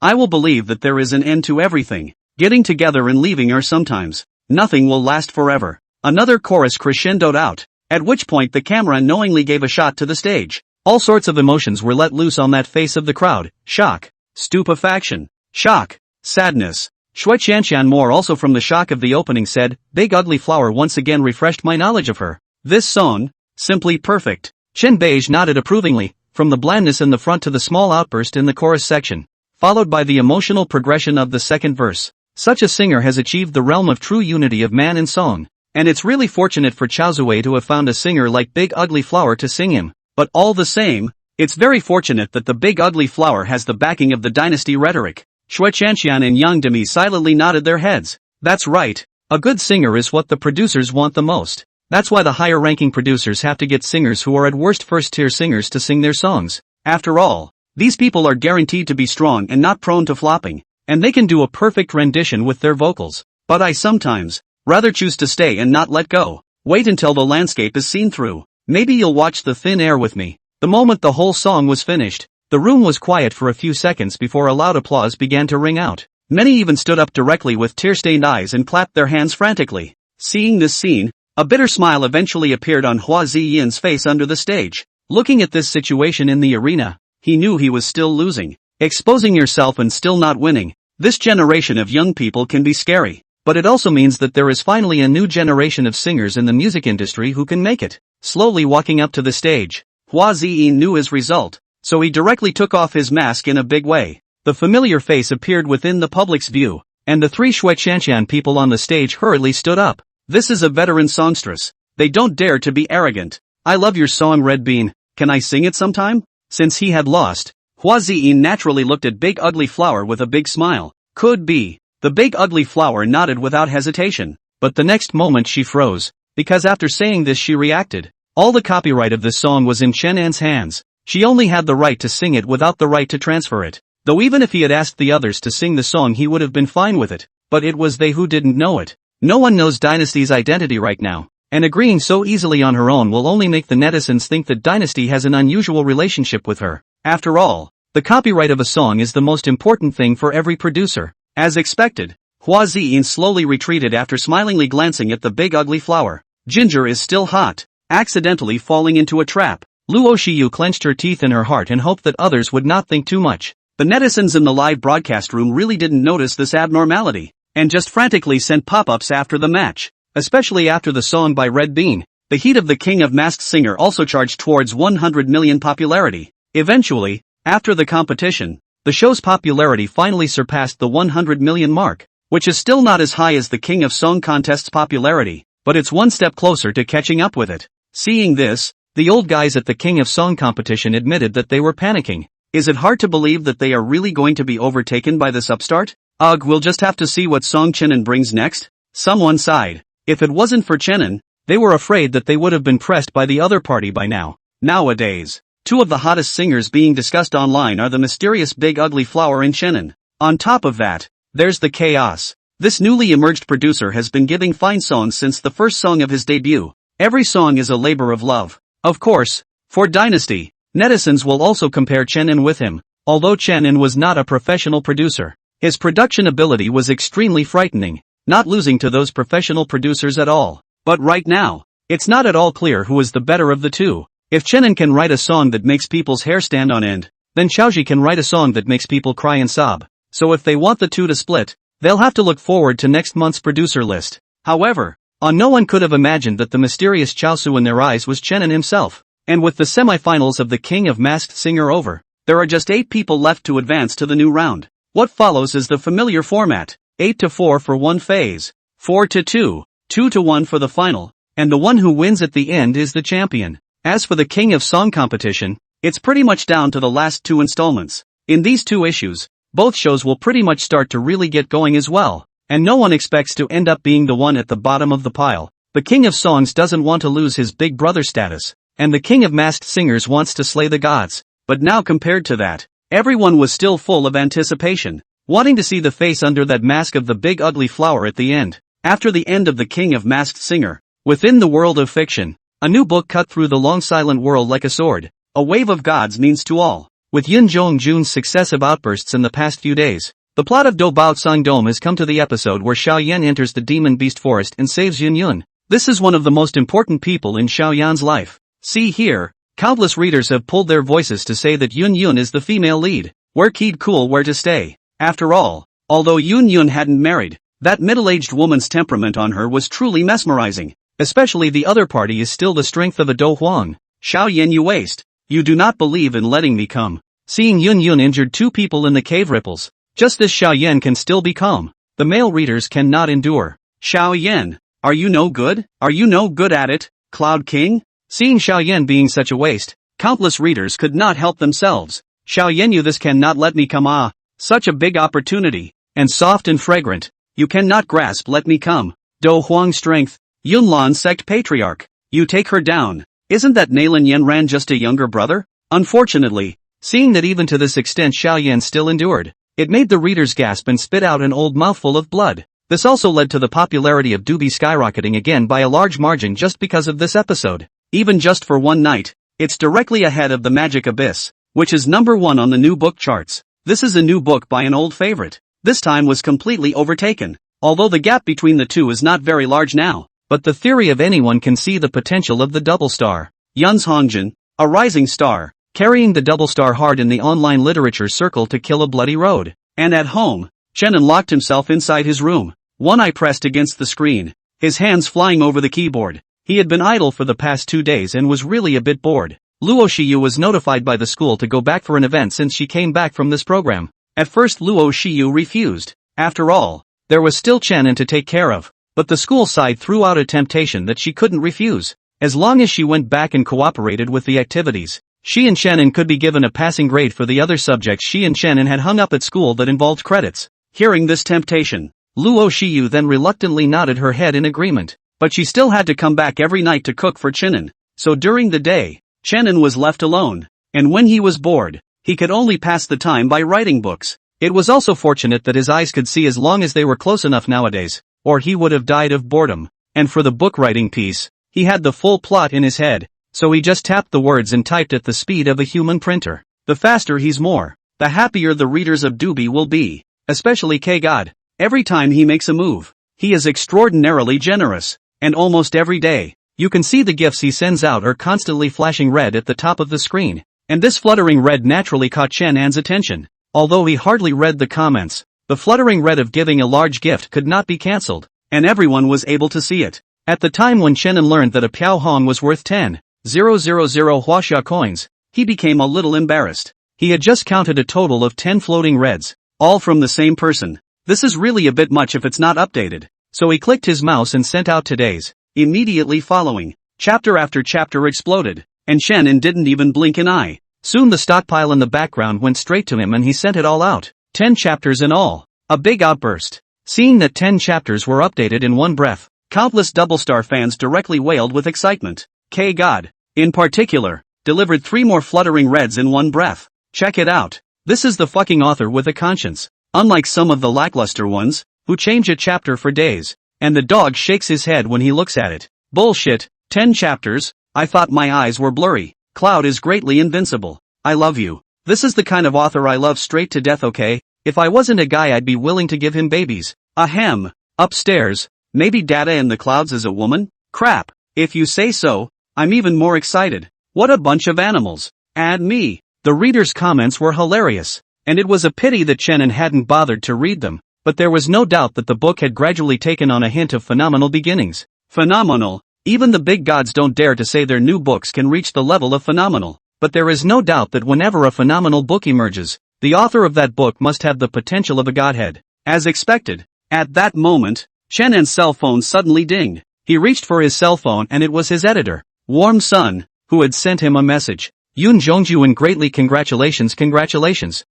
I will believe that there is an end to everything, getting together and leaving, or sometimes, nothing will last forever. Another chorus crescendoed out, at which point the camera knowingly gave a shot to the stage. All sorts of emotions were let loose on that face of the crowd: shock, stupefaction, shock, sadness. Shui Chanshan more also from the shock of the opening said, "Big Ugly Flower once again refreshed my knowledge of her. This song, simply perfect." Chen Beige nodded approvingly, from the blandness in the front to the small outburst in the chorus section, followed by the emotional progression of the second verse. Such a singer has achieved the realm of true unity of man and song, and it's really fortunate for Chaozue to have found a singer like Big Ugly Flower to sing him. But all the same, it's very fortunate that the Big Ugly Flower has the backing of the Dynasty rhetoric. Shui Chanshan and Yang Demi silently nodded their heads. That's right, a good singer is what the producers want the most. That's why the higher-ranking producers have to get singers who are at worst first-tier singers to sing their songs. After all, these people are guaranteed to be strong and not prone to flopping, and they can do a perfect rendition with their vocals. But I sometimes rather choose to stay and not let go. Wait until the landscape is seen through. Maybe you'll watch the thin air with me. The moment the whole song was finished, the room was quiet for a few seconds before a loud applause began to ring out. Many even stood up directly with tear-stained eyes and clapped their hands frantically. Seeing this scene, A bitter smile eventually appeared on Hua Ziyin's face under the stage. Looking at this situation in the arena, he knew he was still losing. Exposing yourself and still not winning. This generation of young people can be scary. But it also means that there is finally a new generation of singers in the music industry who can make it. Slowly walking up to the stage, Hua Ziyin knew his result, so he directly took off his mask in a big way. The familiar face appeared within the public's view, and the three Shueqianshan people on the stage hurriedly stood up. This is a veteran songstress. They don't dare to be arrogant. I love your song Red Bean, can I sing it sometime? Since he had lost, Hua Ziyin naturally looked at Big Ugly Flower with a big smile. Could be. The Big Ugly Flower nodded without hesitation, but the next moment she froze, because after saying this she reacted. All the copyright of this song was in Chen An's hands. She only had the right to sing it without the right to transfer it. Though even if he had asked the others to sing the song he would have been fine with it, but it was they who didn't know it. No one knows Dynasty's identity right now, and agreeing so easily on her own will only make the netizens think that Dynasty has an unusual relationship with her. After all, the copyright of a song is the most important thing for every producer. As expected, Hua Ziyin slowly retreated after smilingly glancing at the Big Ugly Flower. Ginger is still hot. Accidentally falling into a trap. Luo Shiyu clenched her teeth in her heart and hoped that others would not think too much. The netizens in the live broadcast room really didn't notice this abnormality, and just frantically sent pop-ups after the match, especially after the song by Red Bean. The heat of the King of Masked Singer also charged towards 100 million popularity. Eventually, after the competition, the show's popularity finally surpassed the 100 million mark, which is still not as high as the King of Song contest's popularity, but it's one step closer to catching up with it. Seeing this, the old guys at the King of Song competition admitted that they were panicking. Is it hard to believe that they are really going to be overtaken by this upstart? Ugh, we'll just have to see what Song Chenin brings next. Someone sighed. If it wasn't for Chenin, they were afraid that they would have been pressed by the other party by now. Nowadays, two of the hottest singers being discussed online are the mysterious Big Ugly Flower and Chenin. On top of that, there's the chaos. This newly emerged producer has been giving fine songs since the first song of his debut. Every song is a labor of love. Of course, for Dynasty, netizens will also compare Chenin with him. Although Chenin was not a professional producer, his production ability was extremely frightening, not losing to those professional producers at all. But right now, it's not at all clear who is the better of the two. If Chenin can write a song that makes people's hair stand on end, then Xiaoji can write a song that makes people cry and sob. So if they want the two to split, they'll have to look forward to next month's producer list. However, no one could have imagined that the mysterious Chaosu in their eyes was Chenin himself. And with the semifinals of the King of Masked Singer over, there are just 8 people left to advance to the new round. What follows is the familiar format, 8-4 for one phase, 4-2, 2-1 for the final, and the one who wins at the end is the champion. As for the King of Song competition, it's pretty much down to the last 2 installments. In these 2 issues, both shows will pretty much start to really get going as well, and no one expects to end up being the one at the bottom of the pile. The King of Songs doesn't want to lose his big brother status, and the King of Masked Singers wants to slay the gods. But now compared to that, everyone was still full of anticipation, wanting to see the face under that mask of the Big Ugly Flower at the end. After the end of the King of Masked Singer, within the world of fiction, a new book cut through the long silent world like a sword. A wave of gods means to all. With Yun Zhongjun's successive outbursts in the past few days, the plot of Do Bao Tsang Dome has come to the episode where Xiao Yan enters the Demon Beast Forest and saves Yun Yun. This is one of the most important people in Xiao Yan's life. See here, countless readers have pulled their voices to say that Yun Yun is the female lead. Where keyed cool where to stay. After all, although Yun Yun hadn't married, that middle-aged woman's temperament on her was truly mesmerizing. Especially the other party is still the strength of a Do Huang. Xiao Yan, you waste. You do not believe in letting me come. Seeing Yun Yun injured 2 people in the cave ripples. Just this Xiao Yan can still be calm. The male readers cannot endure. Xiao Yan, are you no good? Are you no good at it, Cloud King? Seeing Xiao Yan being such a waste, countless readers could not help themselves. Xiao Yan, you this cannot let me come, such a big opportunity, and soft and fragrant, you cannot grasp let me come. Do Huang strength, Yunlan sect patriarch, you take her down. Isn't that Nalin Yanran just a younger brother? Unfortunately, seeing that even to this extent Xiao Yan still endured, it made the readers gasp and spit out an old mouthful of blood. This also led to the popularity of Doobie skyrocketing again by a large margin just because of this episode. Even just for one night, it's directly ahead of The Magic Abyss, which is number 1 on the new book charts. This is a new book by an old favorite. This time was completely overtaken. Although the gap between the two is not very large now, but the theory of anyone can see the potential of the double star. Yun's Hongjin, a rising star, carrying the double star hard in the online literature circle to kill a bloody road. And at home, Chenin locked himself inside his room, one eye pressed against the screen, his hands flying over the keyboard. He had been idle for the past 2 days and was really a bit bored. Luo Shiyu was notified by the school to go back for an event since she came back from this program. At first Luo Shiyu refused. After all, there was still Chenin to take care of. But the school side threw out a temptation that she couldn't refuse. As long as she went back and cooperated with the activities, she and Chenin could be given a passing grade for the other subjects she and Chenin had hung up at school that involved credits. Hearing this temptation, Luo Shiyu then reluctantly nodded her head in agreement. But she still had to come back every night to cook for Chenin. So during the day, Chenin was left alone. And when he was bored, he could only pass the time by writing books. It was also fortunate that his eyes could see as long as they were close enough nowadays, or he would have died of boredom. And for the book writing piece, he had the full plot in his head, so he just tapped the words and typed at the speed of a human printer. The faster he's more, the happier the readers of Doobie will be, especially K-God. Every time he makes a move, he is extraordinarily generous, and almost every day, you can see the gifts he sends out are constantly flashing red at the top of the screen, and this fluttering red naturally caught Chen An's attention. Although he hardly read the comments, the fluttering red of giving a large gift could not be cancelled, and everyone was able to see it. At the time when Chenin learned that a Piao Hong was worth 10,000 Huaxia coins, he became a little embarrassed. He had just counted a total of 10 floating reds, all from the same person. This is really a bit much if it's not updated. So he clicked his mouse and sent out today's. Immediately following, chapter after chapter exploded, and Chenin didn't even blink an eye. Soon the stockpile in the background went straight to him and he sent it all out. 10 chapters in all. A big outburst. Seeing that 10 chapters were updated in one breath, countless Double Star fans directly wailed with excitement. K-God, in particular, delivered 3 more fluttering reds in one breath. Check it out. This is the fucking author with a conscience. Unlike some of the lackluster ones, who change a chapter for days, and the dog shakes his head when he looks at it. Bullshit. 10 chapters? I thought my eyes were blurry. Cloud is greatly invincible. I love you. This is the kind of author I love straight to death, okay? If I wasn't a guy I'd be willing to give him babies. Ahem. Upstairs. Maybe Data in the Clouds is a woman? Crap. If you say so, I'm even more excited. What a bunch of animals. Add me. The readers' comments were hilarious, and it was a pity that Chenin hadn't bothered to read them, but there was no doubt that the book had gradually taken on a hint of phenomenal beginnings. Phenomenal. Even the big gods don't dare to say their new books can reach the level of phenomenal, but there is no doubt that whenever a phenomenal book emerges, the author of that book must have the potential of a godhead. As expected, at that moment, Chenin's cell phone suddenly dinged. He reached for his cell phone and it was his editor, Warm Sun, who had sent him a message. Yun Zhongjuan, greatly congratulations.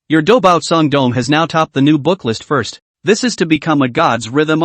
Your Dobao Song Dome has now topped the new book list first. This is to become a god's rhythm.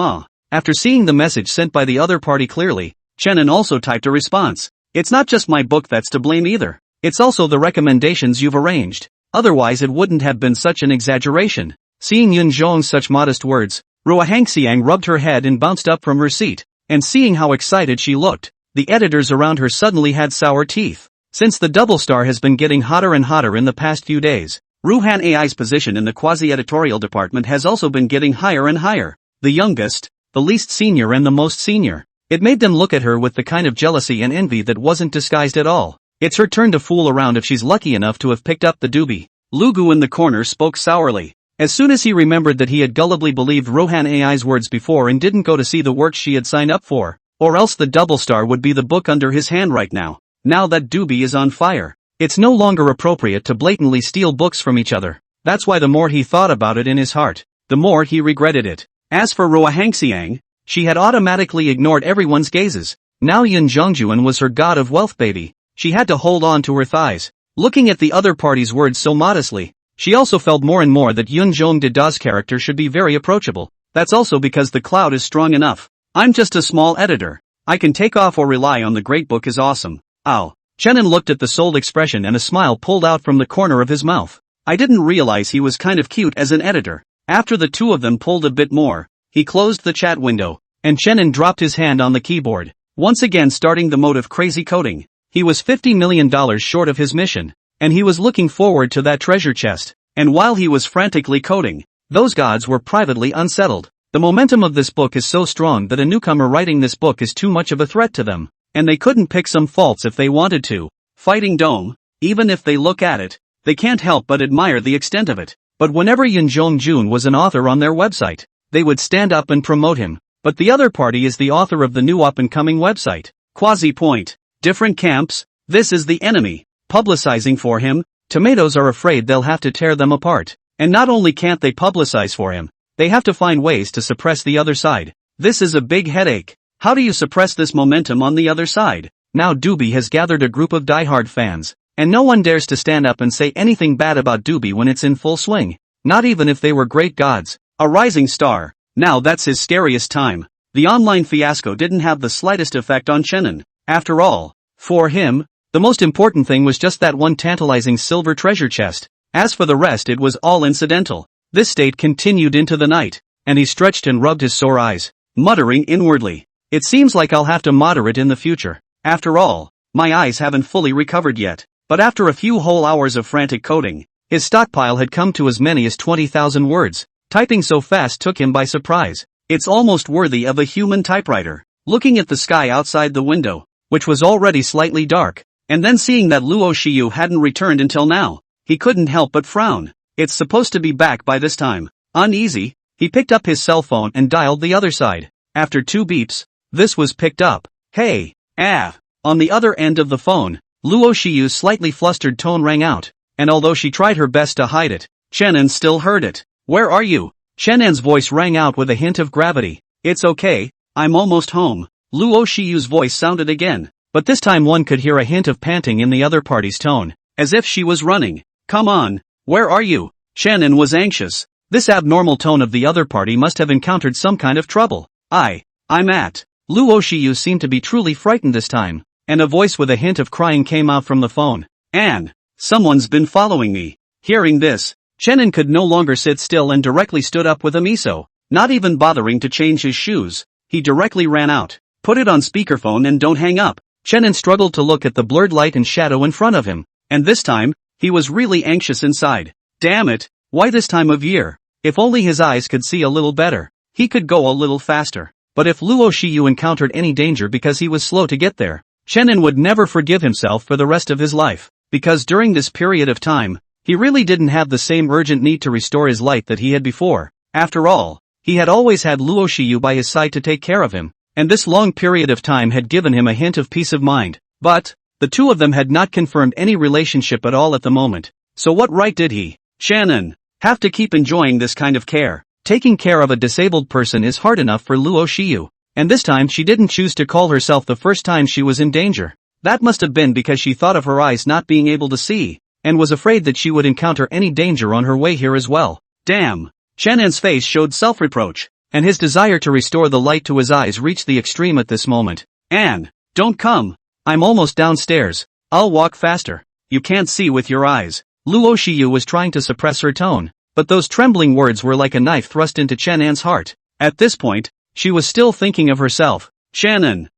After seeing the message sent by the other party clearly, Chenin also typed a response. It's not just my book that's to blame either. It's also the recommendations you've arranged. Otherwise it wouldn't have been such an exaggeration. Seeing Yun Zhong's such modest words, Ruo Hangxiang rubbed her head and bounced up from her seat. And seeing how excited she looked, the editors around her suddenly had sour teeth. Since the Double Star has been getting hotter and hotter in the past few days, Ruhan AI's position in the quasi-editorial department has also been getting higher and higher. The youngest, the least senior and the most senior. It made them look at her with the kind of jealousy and envy that wasn't disguised at all. It's her turn to fool around if she's lucky enough to have picked up the doobie. Lugu in the corner spoke sourly. As soon as he remembered that he had gullibly believed Rohan AI's words before and didn't go to see the work she had signed up for, or else the Double Star would be the book under his hand right now. Now that doobie is on fire, it's no longer appropriate to blatantly steal books from each other. That's why the more he thought about it in his heart, the more he regretted it. As for Ruo Hangxiang, she had automatically ignored everyone's gazes. Now Yun Zhongjuan was her god of wealth baby. She had to hold on to her thighs. Looking at the other party's words so modestly, she also felt more and more that Yun Zhongda's character should be very approachable. That's also because the cloud is strong enough. I'm just a small editor. I can take off or rely on the great book is awesome. Ow. Chenin looked at the sold expression and a smile pulled out from the corner of his mouth. I didn't realize he was kind of cute as an editor. After the two of them pulled a bit more, he closed the chat window, and Chenin dropped his hand on the keyboard, once again starting the mode of crazy coding. He was $50 million short of his mission, and he was looking forward to that treasure chest, and while he was frantically coding, those gods were privately unsettled. The momentum of this book is so strong that a newcomer writing this book is too much of a threat to them, and they couldn't pick some faults if they wanted to. Fighting Dome, even if they look at it, they can't help but admire the extent of it. But whenever Yoon Jong-jun was an author on their website, they would stand up and promote him. But the other party is the author of the new up-and-coming website. Quasi-point. Different camps. This is the enemy. Publicizing for him. Tomatoes are afraid they'll have to tear them apart. And not only can't they publicize for him, they have to find ways to suppress the other side. This is a big headache. How do you suppress this momentum on the other side? Now Doobie has gathered a group of diehard fans, and no one dares to stand up and say anything bad about Doobie when it's in full swing. Not even if they were great gods. A rising star. Now that's his scariest time. The online fiasco didn't have the slightest effect on Chenin. After all, for him, the most important thing was just that one tantalizing silver treasure chest. As for the rest, it was all incidental. This state continued into the night, and he stretched and rubbed his sore eyes, muttering inwardly, "It seems like I'll have to moderate in the future. After all, my eyes haven't fully recovered yet." But after a few whole hours of frantic coding, his stockpile had come to as many as 20,000 words. Typing so fast took him by surprise. It's almost worthy of a human typewriter. Looking at the sky outside the window, which was already slightly dark, and then seeing that Luo Shiyu hadn't returned until now, he couldn't help but frown. It's supposed to be back by this time. Uneasy, he picked up his cell phone and dialed the other side. After 2 beeps, this was picked up. "Hey, On the other end of the phone, Luo Shiyu's slightly flustered tone rang out, and although she tried her best to hide it, Chenin still heard it. "Where are you?" Chenin's voice rang out with a hint of gravity. "It's okay, I'm almost home." Luo Shiyu's voice sounded again, but this time one could hear a hint of panting in the other party's tone, as if she was running. "Come on, where are you?" Chenin was anxious. This abnormal tone of the other party must have encountered some kind of trouble. I'm at. Luo Shiyu seemed to be truly frightened this time, and a voice with a hint of crying came out from the phone. "Anne, someone's been following me." Hearing this, Chenin could no longer sit still and directly stood up with a miso. Not even bothering to change his shoes, he directly ran out. "Put it on speakerphone and don't hang up." Chenin struggled to look at the blurred light and shadow in front of him, and this time, he was really anxious inside. Damn it, why this time of year? If only his eyes could see a little better, he could go a little faster. But if Luo Shiyu encountered any danger because he was slow to get there, Chenin would never forgive himself for the rest of his life, because during this period of time, he really didn't have the same urgent need to restore his light that he had before. After all, he had always had Luo Shiyu by his side to take care of him, and this long period of time had given him a hint of peace of mind. But the two of them had not confirmed any relationship at all at the moment, so what right did he, Chenin, have to keep enjoying this kind of care? Taking care of a disabled person is hard enough for Luo Shiyu, and this time she didn't choose to call herself the first time she was in danger. That must have been because she thought of her eyes not being able to see, and was afraid that she would encounter any danger on her way here as well. Damn! Chenin's face showed self-reproach, and his desire to restore the light to his eyes reached the extreme at this moment. "Anne, don't come. I'm almost downstairs. I'll walk faster. You can't see with your eyes." Luo Shiyu was trying to suppress her tone, but those trembling words were like a knife thrust into Chenin's heart. At this point, she was still thinking of herself. Chenin,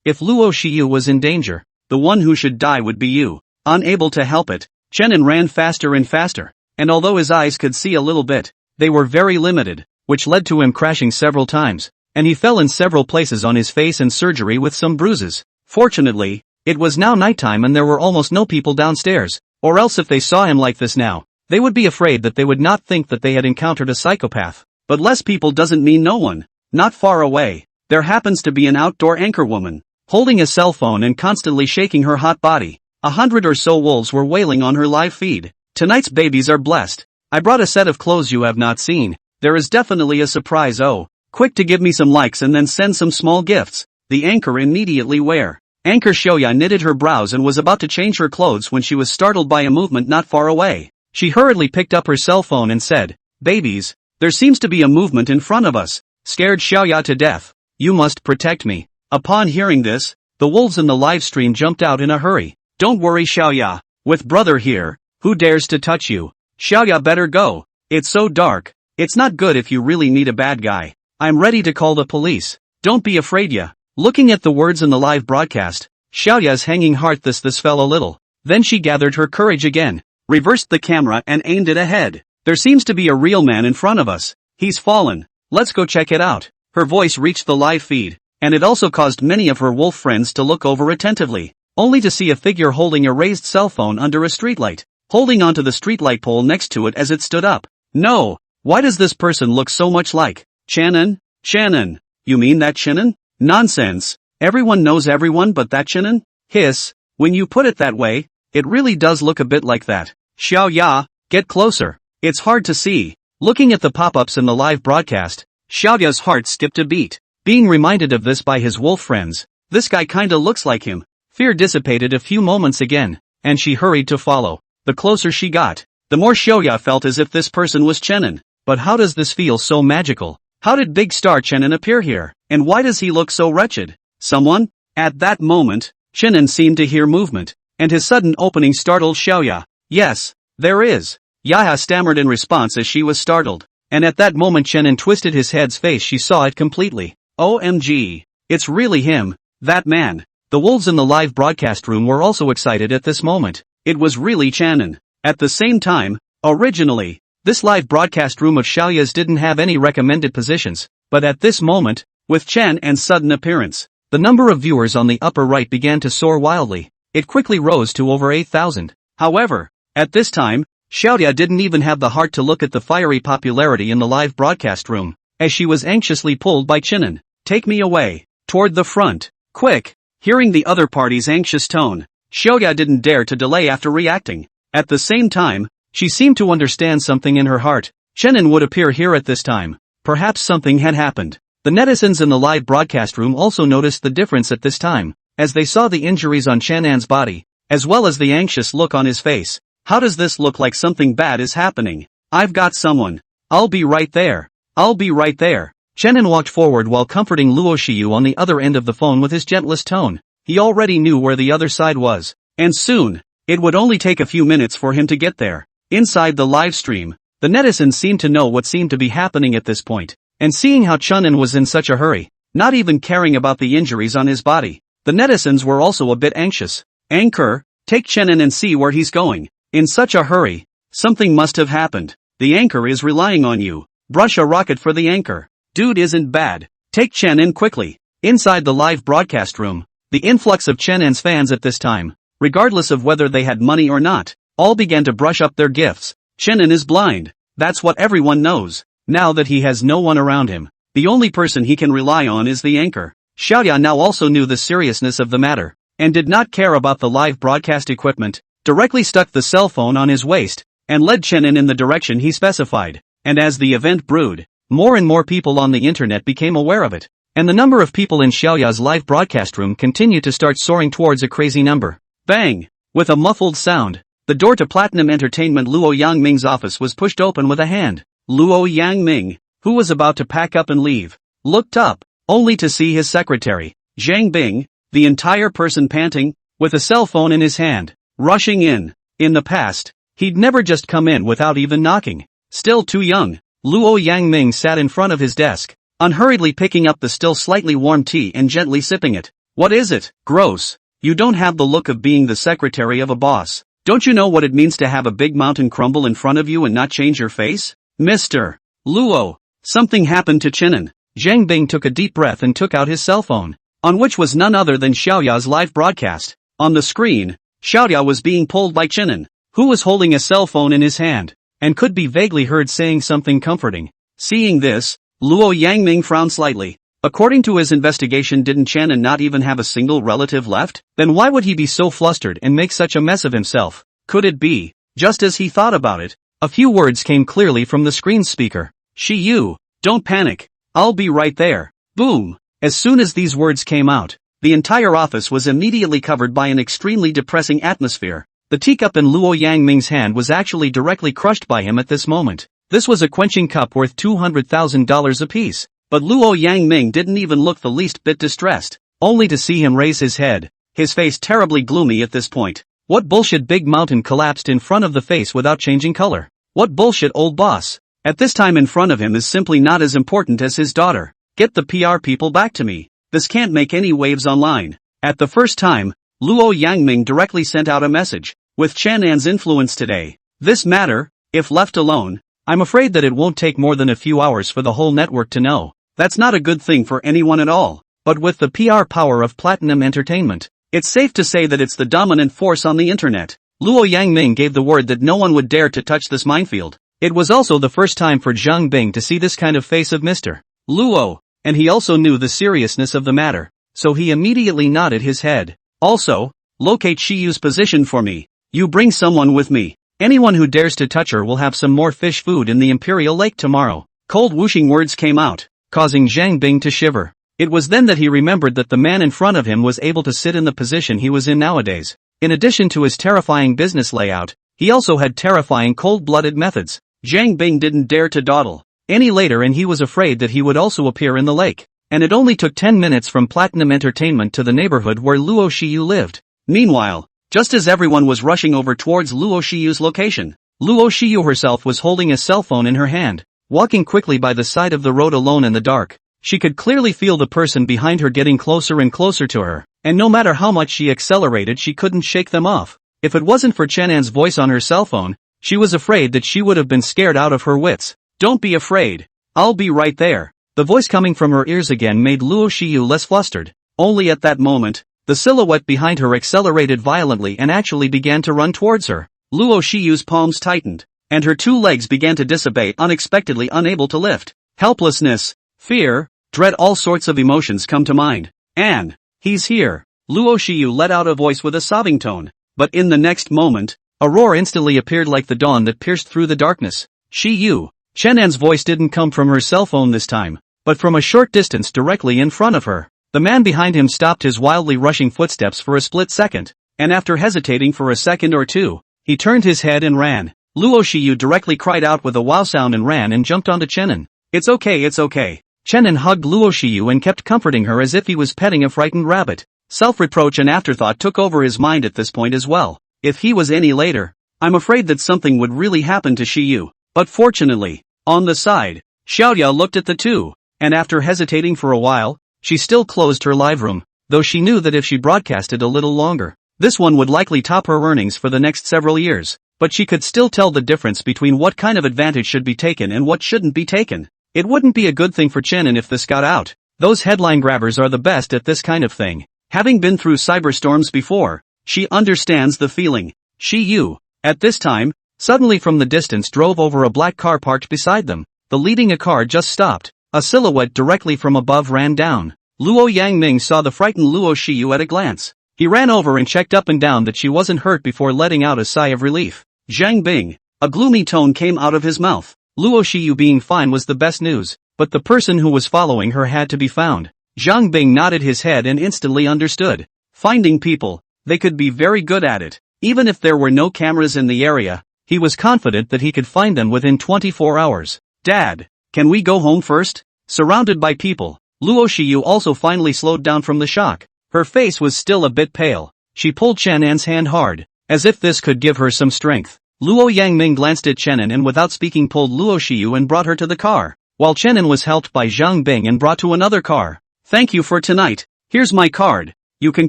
if Luo Shiyu was in danger, the one who should die would be you. Unable to help it, Chenin ran faster and faster, and although his eyes could see a little bit, they were very limited, which led to him crashing several times, and he fell in several places on his face and surgery with some bruises. Fortunately, it was now nighttime and there were almost no people downstairs, or else if they saw him like this now, they would be afraid that they would not think that they had encountered a psychopath. But less people doesn't mean no one. Not far away, there happens to be an outdoor anchor woman, holding a cell phone and constantly shaking her hot body. 100 or so wolves were wailing on her live feed. "Tonight's babies are blessed. I brought a set of clothes you have not seen. There is definitely a surprise. Oh, quick to give me some likes and then send some small gifts." The anchor immediately where. Anchor Shoya knitted her brows and was about to change her clothes when she was startled by a movement not far away. She hurriedly picked up her cell phone and said, "Babies, there seems to be a movement in front of us." Scared Xiaoya to death. "You must protect me." Upon hearing this, the wolves in the live stream jumped out in a hurry. "Don't worry Xiaoya, with brother here, who dares to touch you? Xiaoya better go. It's so dark. It's not good if you really need a bad guy. I'm ready to call the police. Don't be afraid ya." Looking at the words in the live broadcast, Xiaoya's hanging heart this fell a little. Then she gathered her courage again, reversed the camera and aimed it ahead. "There seems to be a real man in front of us. He's fallen." let's go check it out. Her voice reached the live feed, and it also caused many of her wolf friends to look over attentively, only to see a figure holding a raised cell phone under a streetlight, holding onto the streetlight pole next to it as it stood up. No, why does this person look so much like Shannon? Shannon, you mean that Shannon? Nonsense, everyone knows everyone but that Shannon? Hiss, when you put it that way, it really does look a bit like that. Xiao Ya, get closer, it's hard to see. Looking at the pop-ups in the live broadcast, Xiao Ya's heart skipped a beat. Being reminded of this by his wolf friends, this guy kinda looks like him. Fear dissipated a few moments again, and she hurried to follow. The closer she got, the more Xiao Ya felt as if this person was Chenin. But how does this feel so magical? How did Big Star Chenin appear here? And why does he look so wretched? Someone? At that moment, Chenin seemed to hear movement, and his sudden opening startled Xiao Ya. Yes, there is. Yaya stammered in response as she was startled. And at that moment Chenin twisted his head's face, she saw it completely. OMG. It's really him, that man. The wolves in the live broadcast room were also excited at this moment. It was really Chenin. At the same time, originally, this live broadcast room of Xiao Ya's didn't have any recommended positions, but at this moment, with Chen An's sudden appearance, the number of viewers on the upper right began to soar wildly. It quickly rose to over 8,000. However, at this time, Xiao Ya didn't even have the heart to look at the fiery popularity in the live broadcast room, as she was anxiously pulled by Chenin. Take me away, toward the front, quick. Hearing the other party's anxious tone, Xiao Ya didn't dare to delay after reacting. At the same time, she seemed to understand something in her heart. Chenin would appear here at this time. Perhaps something had happened. The netizens in the live broadcast room also noticed the difference at this time, as they saw the injuries on Shanan's body, as well as the anxious look on his face. How does this look like something bad is happening? I've got someone. I'll be right there. I'll be right there. Chenin walked forward while comforting Luo Shiyu on the other end of the phone with his gentlest tone. He already knew where the other side was. And soon, it would only take a few minutes for him to get there. Inside the live stream, the netizens seemed to know what seemed to be happening at this point. And seeing how Chenin was in such a hurry, not even caring about the injuries on his body, the netizens were also a bit anxious. Anchor, take Chenin and see where he's going. In such a hurry, something must have happened. The anchor is relying on you. Brush a rocket for the anchor. Dude isn't bad. Take Chenin quickly. Inside the live broadcast room, the influx of Chenin's fans at this time, regardless of whether they had money or not, all began to brush up their gifts. Chenin is blind. That's what everyone knows. Now that he has no one around him, the only person he can rely on is the anchor. Xiao Ya now also knew the seriousness of the matter, and did not care about the live broadcast equipment, directly stuck the cell phone on his waist, and led Chenin in the direction he specified. And as the event brewed, more and more people on the internet became aware of it, and the number of people in Xiao Ya's live broadcast room continued to start soaring towards a crazy number. Bang! With a muffled sound, the door to Platinum Entertainment Luo Yangming's office was pushed open with a hand. Luo Yangming, who was about to pack up and leave, looked up, only to see his secretary, Zhang Bing, the entire person panting, with a cell phone in his hand, rushing in. In the past, he'd never just come in without even knocking. Still too young, Luo Yangming sat in front of his desk, unhurriedly picking up the still slightly warm tea and gently sipping it. What is it? Gross. You don't have the look of being the secretary of a boss. Don't you know what it means to have a big mountain crumble in front of you and not change your face? Mr. Luo, something happened to Chenin. Zhang Bing took a deep breath and took out his cell phone, on which was none other than Xiao Ya's live broadcast. On the screen, Xiao Ya was being pulled by Chenin, who was holding a cell phone in his hand, and could be vaguely heard saying something comforting. Seeing this, Luo Yangming frowned slightly. According to his investigation, didn't Chenin not even have a single relative left? Then why would he be so flustered and make such a mess of himself? Could it be, just as he thought about it, a few words came clearly from the screen speaker. Shiyu, don't panic. I'll be right there. Boom. As soon as these words came out, the entire office was immediately covered by an extremely depressing atmosphere. The teacup in Luo Yangming's hand was actually directly crushed by him at this moment. This was a quenching cup worth $200,000 apiece. But Luo Yangming didn't even look the least bit distressed, only to see him raise his head, his face terribly gloomy at this point. What bullshit, big mountain collapsed in front of the face without changing color. What bullshit, old boss. At this time in front of him is simply not as important as his daughter. Get the PR people back to me. This can't make any waves online. At the first time, Luo Yangming directly sent out a message. With Chanan's influence today, this matter, if left alone, I'm afraid that it won't take more than a few hours for the whole network to know. That's not a good thing for anyone at all. But with the PR power of Platinum Entertainment, it's safe to say that it's the dominant force on the internet. Luo Yangming gave the word that no one would dare to touch this minefield. It was also the first time for Zhang Bing to see this kind of face of Mr. Luo, and he also knew the seriousness of the matter, so he immediately nodded his head. Also, locate Shiyu's position for me. You bring someone with me. Anyone who dares to touch her will have some more fish food in the Imperial Lake tomorrow. Cold whooshing words came out, causing Zhang Bing to shiver. It was then that he remembered that the man in front of him was able to sit in the position he was in nowadays. In addition to his terrifying business layout, he also had terrifying cold-blooded methods. Zhang Bing didn't dare to dawdle any later, and he was afraid that he would also appear in the lake. And it only took 10 minutes from Platinum Entertainment to the neighborhood where Luo Shiyu lived. Meanwhile, just as everyone was rushing over towards Luo Shiyu's location, Luo Shiyu herself was holding a cell phone in her hand, walking quickly by the side of the road alone in the dark. She could clearly feel the person behind her getting closer and closer to her, and no matter how much she accelerated, she couldn't shake them off. If it wasn't for Chen An's voice on her cell phone, she was afraid that she would have been scared out of her wits. Don't be afraid. I'll be right there. The voice coming from her ears again made Luo Shiyu less flustered. Only at that moment, the silhouette behind her accelerated violently and actually began to run towards her. Luo Shiyu's palms tightened, and her two legs began to dissipate, unexpectedly unable to lift. Helplessness, fear, dread, all sorts of emotions come to mind. And he's here. Luo Shiyu let out a voice with a sobbing tone. But in the next moment, a roar instantly appeared like the dawn that pierced through the darkness. Shiyu. Chen An's voice didn't come from her cell phone this time, but from a short distance directly in front of her. The man behind him stopped his wildly rushing footsteps for a split second, and after hesitating for a second or two, he turned his head and ran. Luo Shiyu directly cried out with a wow sound and ran and jumped onto Chenin. It's okay, it's okay. Chenin hugged Luo Shiyu and kept comforting her as if he was petting a frightened rabbit. Self-reproach and afterthought took over his mind at this point as well. If he was any later, I'm afraid that something would really happen to Shiyu. But fortunately, on the side, Xiaoya looked at the two, and after hesitating for a while, she still closed her live room, though she knew that if she broadcasted a little longer, this one would likely top her earnings for the next several years. But she could still tell the difference between what kind of advantage should be taken and what shouldn't be taken. It wouldn't be a good thing for Chenin if this got out. Those headline grabbers are the best at this kind of thing. Having been through cyberstorms before, she understands the feeling. Shiyu, at this time, suddenly from the distance drove over a black car parked beside them. The leading a car just stopped. A silhouette directly from above ran down. Luo Yangming saw the frightened Luo Shiyu at a glance. He ran over and checked up and down that she wasn't hurt before letting out a sigh of relief. Zhang Bing. A gloomy tone came out of his mouth. Luo Shiyu being fine was the best news, but the person who was following her had to be found. Zhang Bing nodded his head and instantly understood. Finding people, they could be very good at it. Even if there were no cameras in the area, he was confident that he could find them within 24 hours. Dad, can we go home first? Surrounded by people, Luo Shiyu also finally slowed down from the shock. Her face was still a bit pale. She pulled Chen An's hand hard, as if this could give her some strength. Luo Yangming glanced at Chenin and without speaking pulled Luo Shiyu and brought her to the car, while Chenin was helped by Zhang Bing and brought to another car. Thank you for tonight. Here's my card. You can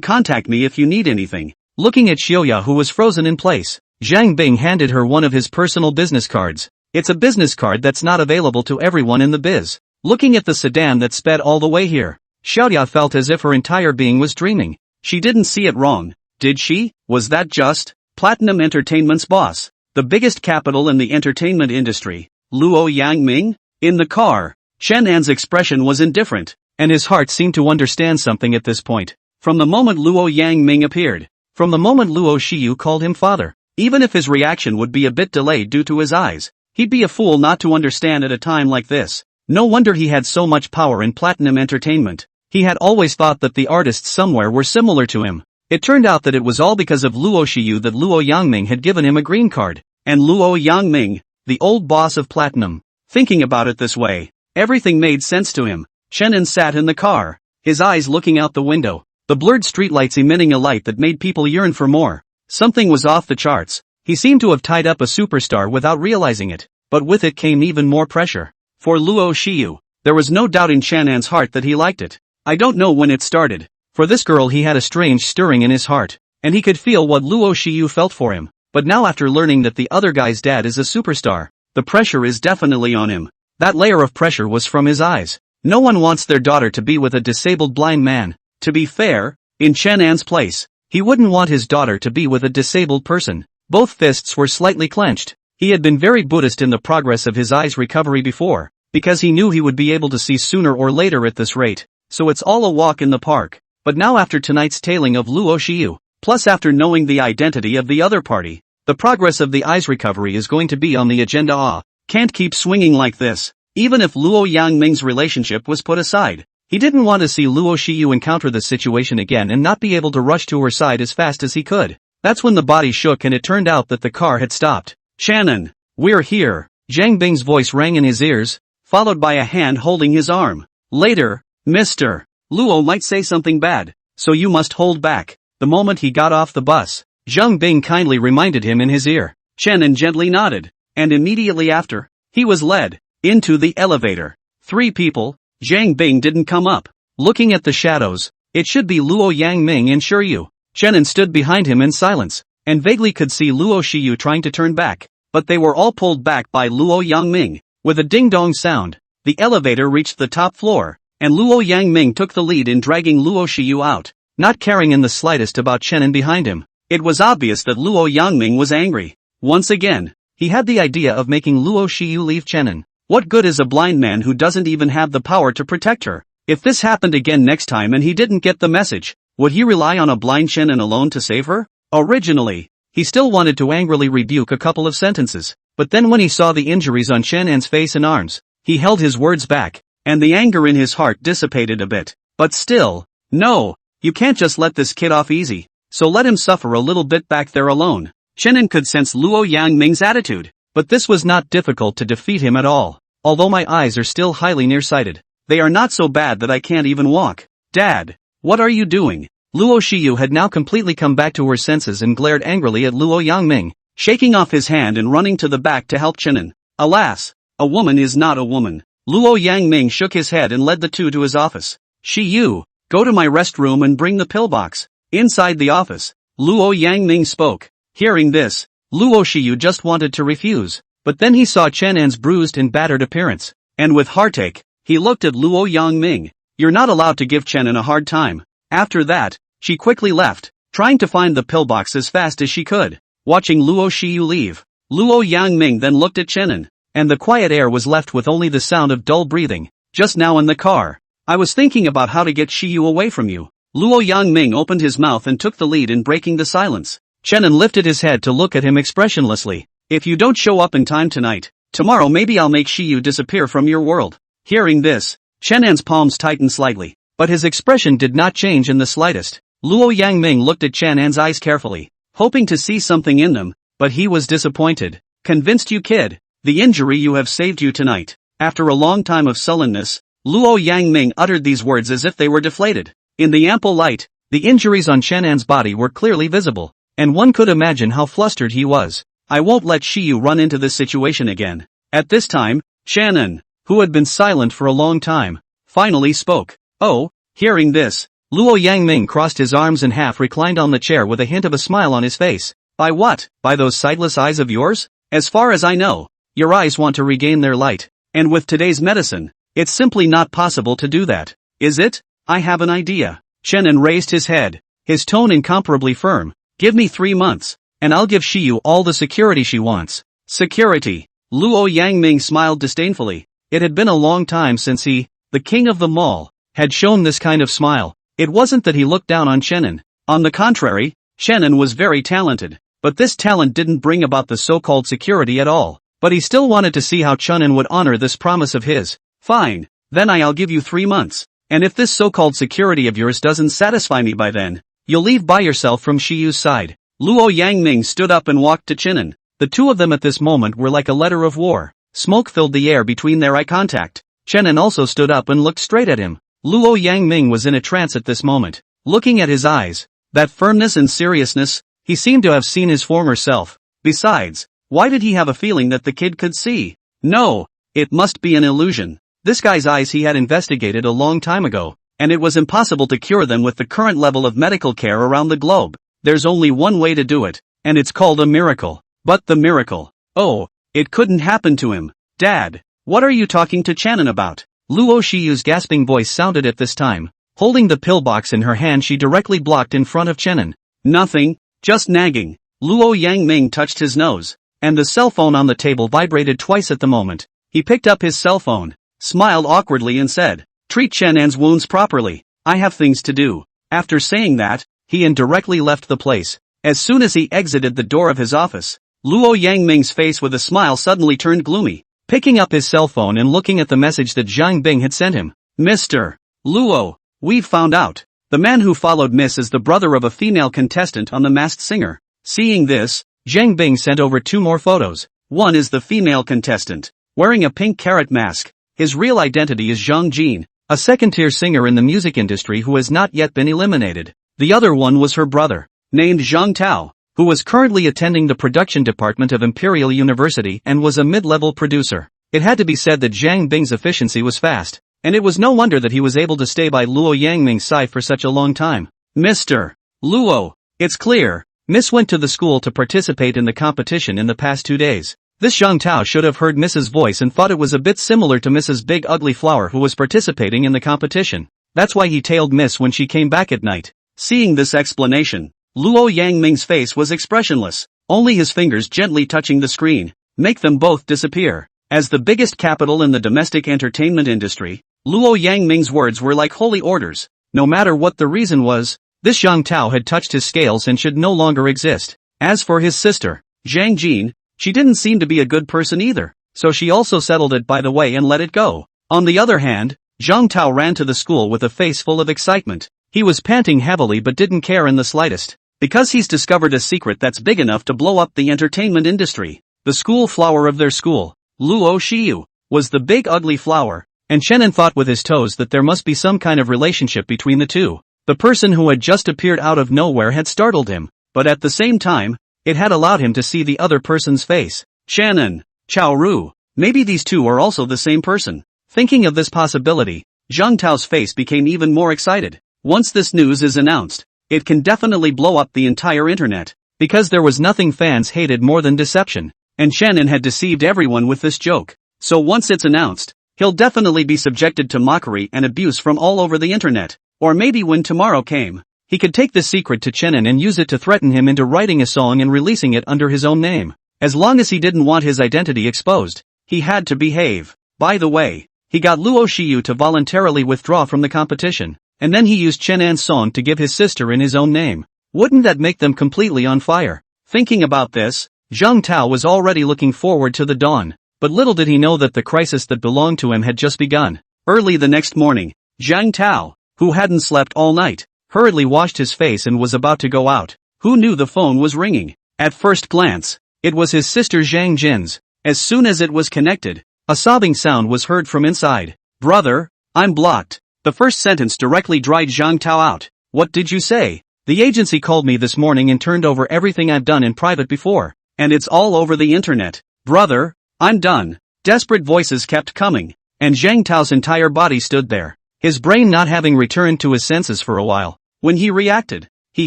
contact me if you need anything. Looking at Xiaoya, who was frozen in place, Zhang Bing handed her one of his personal business cards. It's a business card that's not available to everyone in the biz. Looking at the sedan that sped all the way here, Xiaoya felt as if her entire being was dreaming. She didn't see it wrong, did she? Was that just Platinum Entertainment's boss, the biggest capital in the entertainment industry, Luo Yangming? In the car, Chen An's expression was indifferent, and his heart seemed to understand something at this point. From the moment Luo Yangming appeared, from the moment Luo Shiyu called him father, even if his reaction would be a bit delayed due to his eyes, he'd be a fool not to understand at a time like this. No wonder he had so much power in Platinum Entertainment. He had always thought that the artists somewhere were similar to him. It turned out that it was all because of Luo Shiyu that Luo Yangming had given him a green card. And Luo Yangming, the old boss of Platinum. Thinking about it this way, everything made sense to him. Chenin sat in the car, his eyes looking out the window, the blurred streetlights emitting a light that made people yearn for more. Something was off the charts. He seemed to have tied up a superstar without realizing it, but with it came even more pressure. For Luo Shiyu, there was no doubt in Chen An's heart that he liked it. I don't know when it started. For this girl he had a strange stirring in his heart, and he could feel what Luo Shiyu felt for him. But now after learning that the other guy's dad is a superstar, The pressure is definitely on him. That layer of pressure was from his eyes. No one wants their daughter to be with a disabled blind man. To be fair, in Chen An's place, he wouldn't want his daughter to be with a disabled person. Both fists were slightly clenched. He had been very Buddhist in the progress of his eyes recovery before, because he knew he would be able to see sooner or later at this rate, so it's all a walk in the park. But now after tonight's tailing of Luo Xiu, plus after knowing the identity of the other party, the progress of the eyes recovery is going to be on the agenda. Can't keep swinging like this. Even if Luo Yangming's relationship was put aside, he didn't want to see Luo Xiu encounter this situation again and not be able to rush to her side as fast as he could. That's when the body shook and it turned out that the car had stopped. "Shannon, we're here," Zhang Bing's voice rang in his ears, followed by a hand holding his arm. "Later, Mr. Luo might say something bad, so you must hold back." The moment he got off the bus, Zhang Bing kindly reminded him in his ear. Shannon gently nodded, and immediately after, he was led into the elevator. 3 people, Zhang Bing didn't come up. Looking at the shadows, it should be Luo Yangming and Shiryu. Shannon stood behind him in silence, and vaguely could see Luo Xiu trying to turn back, but they were all pulled back by Luo Yangming. With a ding-dong sound, the elevator reached the top floor, and Luo Yangming took the lead in dragging Luo Xiu out, not caring in the slightest about Shannon behind him. It was obvious that Luo Yangming was angry. Once again, he had the idea of making Luo Xiu leave Shannon. What good is a blind man who doesn't even have the power to protect her? If this happened again next time and he didn't get the message, would he rely on a blind Shannon alone to save her? Originally, he still wanted to angrily rebuke a couple of sentences, but then when he saw the injuries on Shannon's face and arms, he held his words back, and the anger in his heart dissipated a bit. But still, no, you can't just let this kid off easy, so let him suffer a little bit back there alone. Shannon could sense Luo Yangming's attitude, but this was not difficult to defeat him at all. Although my eyes are still highly nearsighted, they are not so bad that I can't even walk. Dad, what are you doing? Luo Xiu had now completely come back to her senses and glared angrily at Luo Yangming, shaking off his hand and running to the back to help Shannon. Alas, a woman is not a woman. Luo Yangming shook his head and led the two to his office. "Xiu, go to my restroom and bring the pillbox." Inside the office, Luo Yangming spoke. Hearing this, Luo Xiu just wanted to refuse, but then he saw Shannon's bruised and battered appearance, and with heartache, he looked at Luo Yangming. "You're not allowed to give Shannon a hard time." After that, she quickly left, trying to find the pillbox as fast as she could. Watching Luo Xiu leave, Luo Yangming then looked at Shannon, and the quiet air was left with only the sound of dull breathing. "Just now in the car, I was thinking about how to get Xiu away from you." Luo Yangming opened his mouth and took the lead in breaking the silence. Shannon lifted his head to look at him expressionlessly. "If you don't show up in time tonight, tomorrow maybe I'll make Xiu disappear from your world." Hearing this, Shannon's palms tightened slightly, but his expression did not change in the slightest. Luo Yangming looked at Shannon's eyes carefully, hoping to see something in them, but he was disappointed. "Convinced you, kid. The injury you have saved you tonight." After a long time of sullenness, Luo Yangming uttered these words as if they were deflated. In the ample light, the injuries on Shannon's body were clearly visible, and one could imagine how flustered he was. "I won't let Xiu run into this situation again." At this time, Shannon, who had been silent for a long time, finally spoke. "Oh." Hearing this, Luo Yangming crossed his arms and half reclined on the chair with a hint of a smile on his face. "By what? By those sightless eyes of yours? As far as I know, your eyes want to regain their light, and with today's medicine, it's simply not possible to do that. Is it? I have an idea." Shannon raised his head, his tone incomparably firm. "Give me 3 months, and I'll give Xiu all the security she wants." Security? Luo Yangming smiled disdainfully. It had been a long time since he, the king of the mall, had shown this kind of smile. It wasn't that he looked down on Shannon. On the contrary, Shannon was very talented, but this talent didn't bring about the so-called security at all. But he still wanted to see how Shannon would honor this promise of his. "Fine, then I'll give you 3 months, and if this so-called security of yours doesn't satisfy me by then, you'll leave by yourself from Xiu's side." Luo Yangming stood up and walked to Shannon. The two of them at this moment were like a letter of war. Smoke filled the air between their eye contact. Shannon also stood up and looked straight at him. Luo Yangming was in a trance at this moment. Looking at his eyes, that firmness and seriousness, he seemed to have seen his former self. Besides, why did he have a feeling that the kid could see? No, it must be an illusion. This guy's eyes he had investigated a long time ago, and it was impossible to cure them with the current level of medical care around the globe. There's only one way to do it, and it's called a miracle. But the miracle. Oh, It couldn't happen to him. Dad, what are you talking to Shannon about? Luo Shiyu's gasping voice sounded at this time. Holding the pillbox in her hand, she directly blocked in front of Shannon. Nothing, just nagging. Luo Yangming touched his nose, and the cell phone on the table vibrated twice at the moment. He picked up his cell phone, smiled awkwardly and said, "Treat Shannon's wounds properly. I have things to do." After saying that, he indirectly left the place. As soon as he exited the door of his office, Luo Yangming's face with a smile suddenly turned gloomy. Picking up his cell phone and looking at the message that Zhang Bing had sent him. "Mr. Luo, we've found out. The man who followed Miss is the brother of a female contestant on The Masked Singer." Seeing this, Zhang Bing sent over 2 more photos. One is the female contestant, wearing a pink carrot mask. His real identity is Zhang Jin, a second-tier singer in the music industry who has not yet been eliminated. The other one was her brother, named Zhang Tao, who was currently attending the production department of Imperial University and was a mid-level producer. It had to be said that Zhang Bing's efficiency was fast, and it was no wonder that he was able to stay by Luo Yangming's side for such a long time. "Mr. Luo, it's clear. Miss went to the school to participate in the competition in the past 2 days. This Zhang Tao should have heard Mrs. voice and thought it was a bit similar to Mrs. Big Ugly Flower who was participating in the competition. That's why he tailed Miss when she came back at night." Seeing this explanation, Luo Yangming's face was expressionless, only his fingers gently touching the screen, make them both disappear. As the biggest capital in the domestic entertainment industry, Luo Yangming's words were like holy orders. No matter what the reason was, this Zhang Tao had touched his scales and should no longer exist. As for his sister, Zhang Jin, she didn't seem to be a good person either, so she also settled it by the way and let it go. On the other hand, Zhang Tao ran to the school with a face full of excitement. He was panting heavily but didn't care in the slightest, because he's discovered a secret that's big enough to blow up the entertainment industry. The school flower of their school, Luo Shiyu, was the big ugly flower, and Shannon thought with his toes that there must be some kind of relationship between the two. The person who had just appeared out of nowhere had startled him, but at the same time, it had allowed him to see the other person's face. Shannon, Chao Ru, maybe these two are also the same person. Thinking of this possibility, Zhang Tao's face became even more excited. Once this news is announced, it can definitely blow up the entire internet, because there was nothing fans hated more than deception, and Shannon had deceived everyone with this joke. So once it's announced, he'll definitely be subjected to mockery and abuse from all over the internet. Or maybe when tomorrow came, he could take this secret to Shannon and use it to threaten him into writing a song and releasing it under his own name. As long as he didn't want his identity exposed, he had to behave. By the way, he got Luo Shiyu to voluntarily withdraw from the competition, and then he used Shannon's song to give his sister in his own name. Wouldn't that make them completely on fire? Thinking about this, Zhang Tao was already looking forward to the dawn, but little did he know that the crisis that belonged to him had just begun. Early the next morning, Zhang Tao, who hadn't slept all night, hurriedly washed his face and was about to go out. Who knew the phone was ringing? At first glance, it was his sister Zhang Jin's. As soon as it was connected, a sobbing sound was heard from inside. "Brother, I'm blocked." The first sentence directly dried Zhang Tao out. "What did you say?" "The agency called me this morning and turned over everything I've done in private before, and it's all over the internet." "Brother, I'm done." Desperate voices kept coming, and Zhang Tao's entire body stood there, his brain not having returned to his senses for a while. When he reacted, he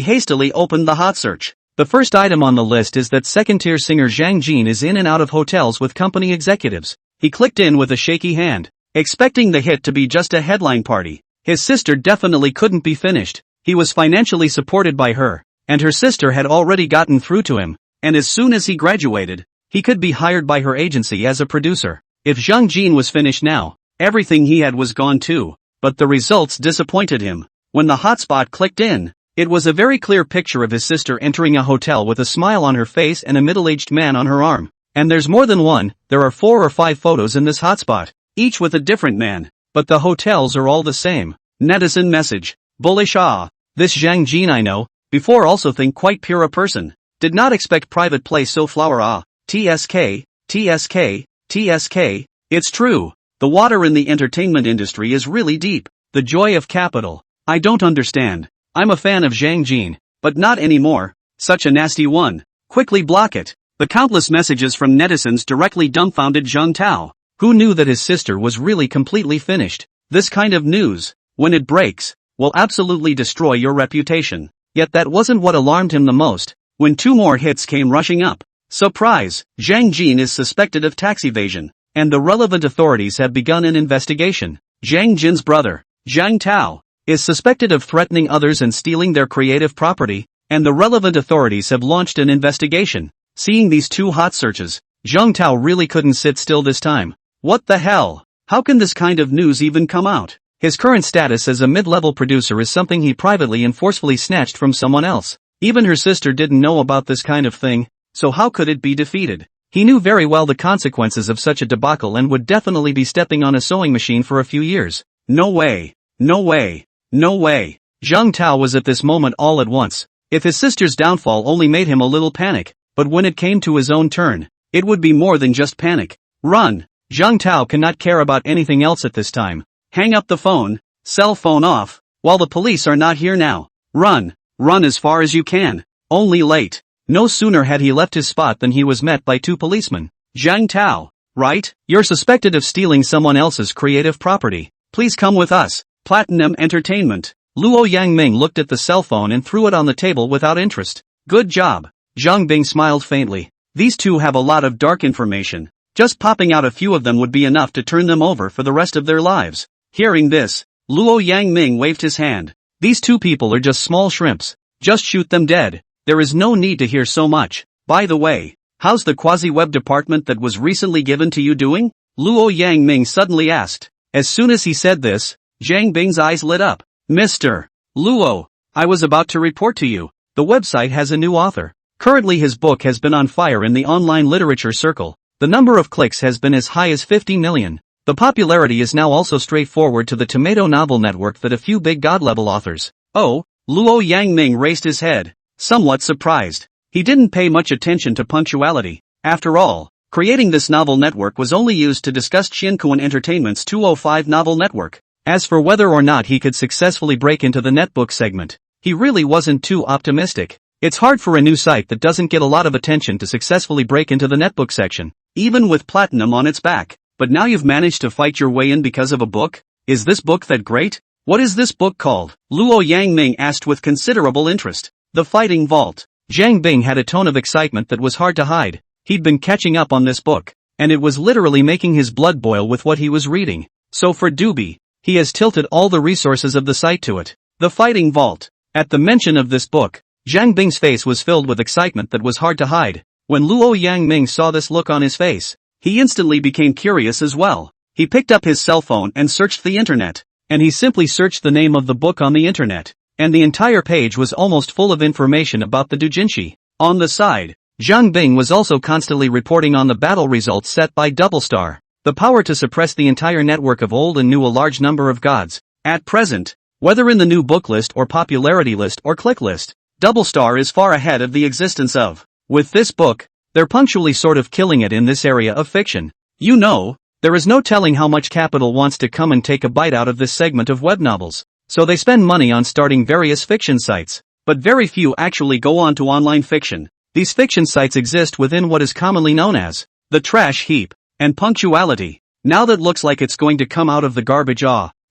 hastily opened the hot search. The first item on the list is that second-tier singer Zhang Jin is in and out of hotels with company executives. He clicked in with a shaky hand, expecting the hit to be just a headline party. His sister definitely couldn't be finished. He was financially supported by her, and her sister had already gotten through to him, and as soon as he graduated, he could be hired by her agency as a producer. If Zhang Jin was finished now, everything he had was gone too. But the results disappointed him. When the hotspot clicked in, it was a very clear picture of his sister entering a hotel with a smile on her face and a middle-aged man on her arm. And there's more than one, there are 4 or 5 photos in this hotspot, each with a different man, but the hotels are all the same. Netizen message, bullish ah, this Zhang Jin I know, before also think quite pure a person, did not expect private place so flower ah, TSK, TSK, TSK, it's true. The water in the entertainment industry is really deep. The joy of capital. I don't understand. I'm a fan of Zhang Jin, but not anymore. Such a nasty one. Quickly block it. The countless messages from netizens directly dumbfounded Zhang Tao, who knew that his sister was really completely finished. This kind of news, when it breaks, will absolutely destroy your reputation. Yet that wasn't what alarmed him the most. When 2 more hits came rushing up, Surprise! Zhang Jin is suspected of tax evasion, and the relevant authorities have begun an investigation. Zhang Jin's brother, Zhang Tao, is suspected of threatening others and stealing their creative property, and the relevant authorities have launched an investigation. Seeing these two hot searches, Zhang Tao really couldn't sit still this time. What the hell? How can this kind of news even come out? His current status as a mid-level producer is something he privately and forcefully snatched from someone else. Even her sister didn't know about this kind of thing, so how could it be defeated? He knew very well the consequences of such a debacle and would definitely be stepping on a sewing machine for a few years. No way. No way. No way. Zhang Tao was at this moment all at once. If his sister's downfall only made him a little panic, but when it came to his own turn, it would be more than just panic. Run! Zhang Tao cannot care about anything else at this time. Hang up the phone, cell phone off, while the police are not here now. Run! Run as far as you can. Only late. No sooner had he left his spot than he was met by two policemen. Zhang Tao, right? You're suspected of stealing someone else's creative property. Please come with us. Platinum Entertainment. Luo Yangming looked at the cell phone and threw it on the table without interest. Good job. Zhang Bing smiled faintly. These two have a lot of dark information. Just popping out a few of them would be enough to turn them over for the rest of their lives. Hearing this, Luo Yangming waved his hand. These two people are just small shrimps. Just shoot them dead. There is no need to hear so much. By the way, how's the quasi-web department that was recently given to you doing? Luo Yangming suddenly asked. As soon as he said this, Zhang Bing's eyes lit up. Mr. Luo, I was about to report to you. The website has a new author. Currently his book has been on fire in the online literature circle. The number of clicks has been as high as 50 million. The popularity is now also straightforward to the tomato novel network that a few big god-level authors. Oh, Luo Yangming raised his head, somewhat surprised. He didn't pay much attention to punctuality. After all, creating this novel network was only used to discuss Qiankuan Entertainment's 205 novel network. As for whether or not he could successfully break into the netbook segment, he really wasn't too optimistic. It's hard for a new site that doesn't get a lot of attention to successfully break into the netbook section, even with platinum on its back. But now you've managed to fight your way in because of a book? Is this book that great? What is this book called? Luo Yangming asked with considerable interest. The Fighting Vault. Zhang Bing had a tone of excitement that was hard to hide. He'd been catching up on this book, and it was literally making his blood boil with what he was reading. So for Doobie, he has tilted all the resources of the site to it. The Fighting Vault. At the mention of this book, Zhang Bing's face was filled with excitement that was hard to hide. When Luo Yangming saw this look on his face, he instantly became curious as well. He picked up his cell phone and searched the internet, and he simply searched the name of the book on the internet, and the entire page was almost full of information about the doujinshi. On the side, Zhang Bing was also constantly reporting on the battle results set by Doublestar. The power to suppress the entire network of old and new a large number of gods. At present, whether in the new book list or popularity list or click list, Doublestar is far ahead of the existence of. With this book, they're punctually sort of killing it in this area of fiction. You know, there is no telling how much capital wants to come and take a bite out of this segment of web novels, so they spend money on starting various fiction sites. But very few actually go on to online fiction. These fiction sites exist within what is commonly known as the trash heap. And punctuality. Now that looks like it's going to come out of the garbage.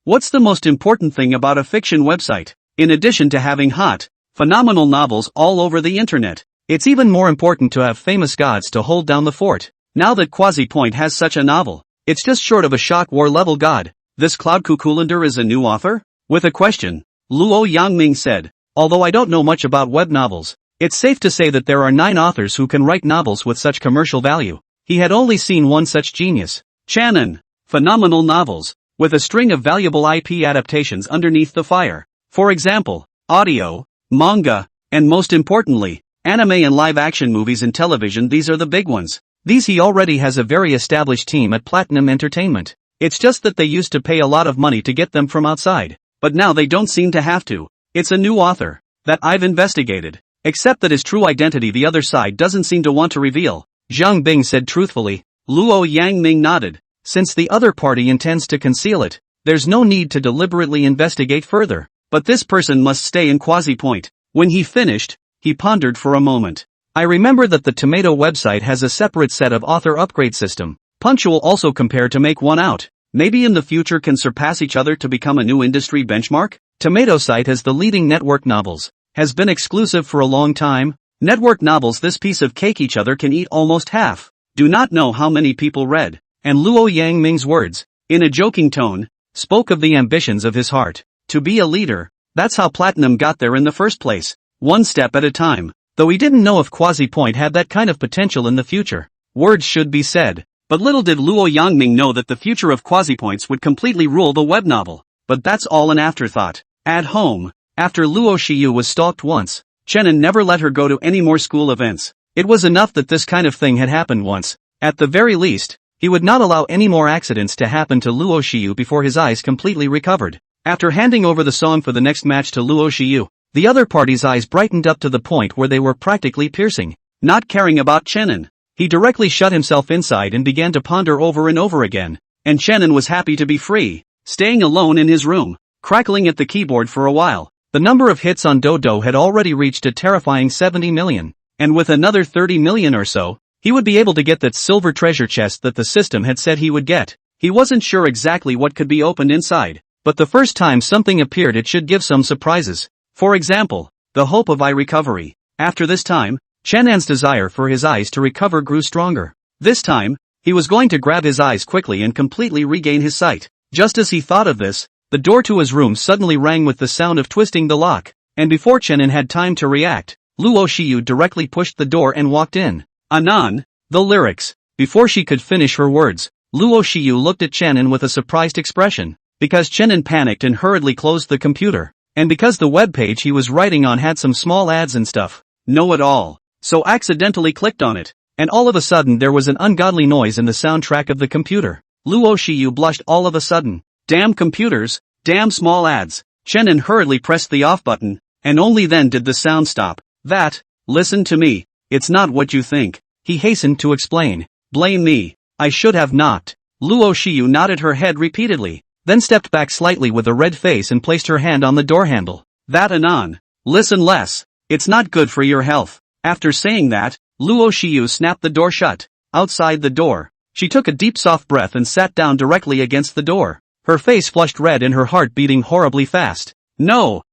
What's the most important thing about a fiction website? In addition to having hot, phenomenal novels all over the internet, it's even more important to have famous gods to hold down the fort. Now that Quasi-Point has such a novel, it's just short of a shock war level god. This Cloud Cuculander is a new author? With a question, Luo Yangming said, although I don't know much about web novels, it's safe to say that there are 9 authors who can write novels with such commercial value. He had only seen one such genius. Chanon. Phenomenal novels, with a string of valuable IP adaptations underneath the fire. For example, audio, manga, and most importantly, anime and live-action movies and television. These are the big ones. These he already has a very established team at Platinum Entertainment. It's just that they used to pay a lot of money to get them from outside. But now they don't seem to have to. It's a new author that I've investigated. Except that his true identity the other side doesn't seem to want to reveal. Zhang Bing said truthfully. Luo Yangming nodded. Since the other party intends to conceal it, there's no need to deliberately investigate further. But this person must stay in Quasi-Point. When he finished, he pondered for a moment. I remember that the Tomato website has a separate set of author upgrade system. Punctual also compare to make one out. Maybe in the future can surpass each other to become a new industry benchmark? Tomato site has the leading network novels. Has been exclusive for a long time. Network novels this piece of cake each other can eat almost half. Do not know how many people read. And Luo Yangming's words, in a joking tone, spoke of the ambitions of his heart. To be a leader, that's how Platinum got there in the first place. One step at a time. Though he didn't know if Quasi-Point had that kind of potential in the future. Words should be said. But little did Luo Yangming know that the future of Quasi-Points would completely rule the web novel. But that's all an afterthought. At home, after Luo Shiyu was stalked once, Chenin never let her go to any more school events. It was enough that this kind of thing had happened once. At the very least, he would not allow any more accidents to happen to Luo Shiyu before his eyes completely recovered. After handing over the song for the next match to Luo Shiyu, the other party's eyes brightened up to the point where they were practically piercing. Not caring about Chenin, he directly shut himself inside and began to ponder over and over again. And Chenin was happy to be free, staying alone in his room, crackling at the keyboard for a while. The number of hits on Dodo had already reached a terrifying 70 million, and with another 30 million or so, he would be able to get that silver treasure chest that the system had said he would get. He wasn't sure exactly what could be opened inside, but the first time something appeared it should give some surprises. For example, the hope of eye recovery. After this time, Chenin's desire for his eyes to recover grew stronger. This time, he was going to grab his eyes quickly and completely regain his sight. Just as he thought of this, the door to his room suddenly rang with the sound of twisting the lock, and before Chenin had time to react, Luo Shiyu directly pushed the door and walked in. Anan, the lyrics. Before she could finish her words, Luo Shiyu looked at Chenin with a surprised expression, because Chenin panicked and hurriedly closed the computer, and because the web page he was writing on had some small ads and stuff. Know it all. So accidentally clicked on it, and all of a sudden there was an ungodly noise in the soundtrack of the computer. Luo Shiyu blushed all of a sudden. Damn computers, damn small ads. Chenin hurriedly pressed the off button, and only then did the sound stop. Listen to me, it's not what you think, he hastened to explain. Blame me, I should have knocked. Luo Shiyu nodded her head repeatedly, then stepped back slightly with a red face and placed her hand on the door handle. Anan. Listen less, it's not good for your health. After saying that, Luo Shiyu snapped the door shut. Outside the door, she took a deep soft breath and sat down directly against the door. Her face flushed red and her heart beating horribly fast. No,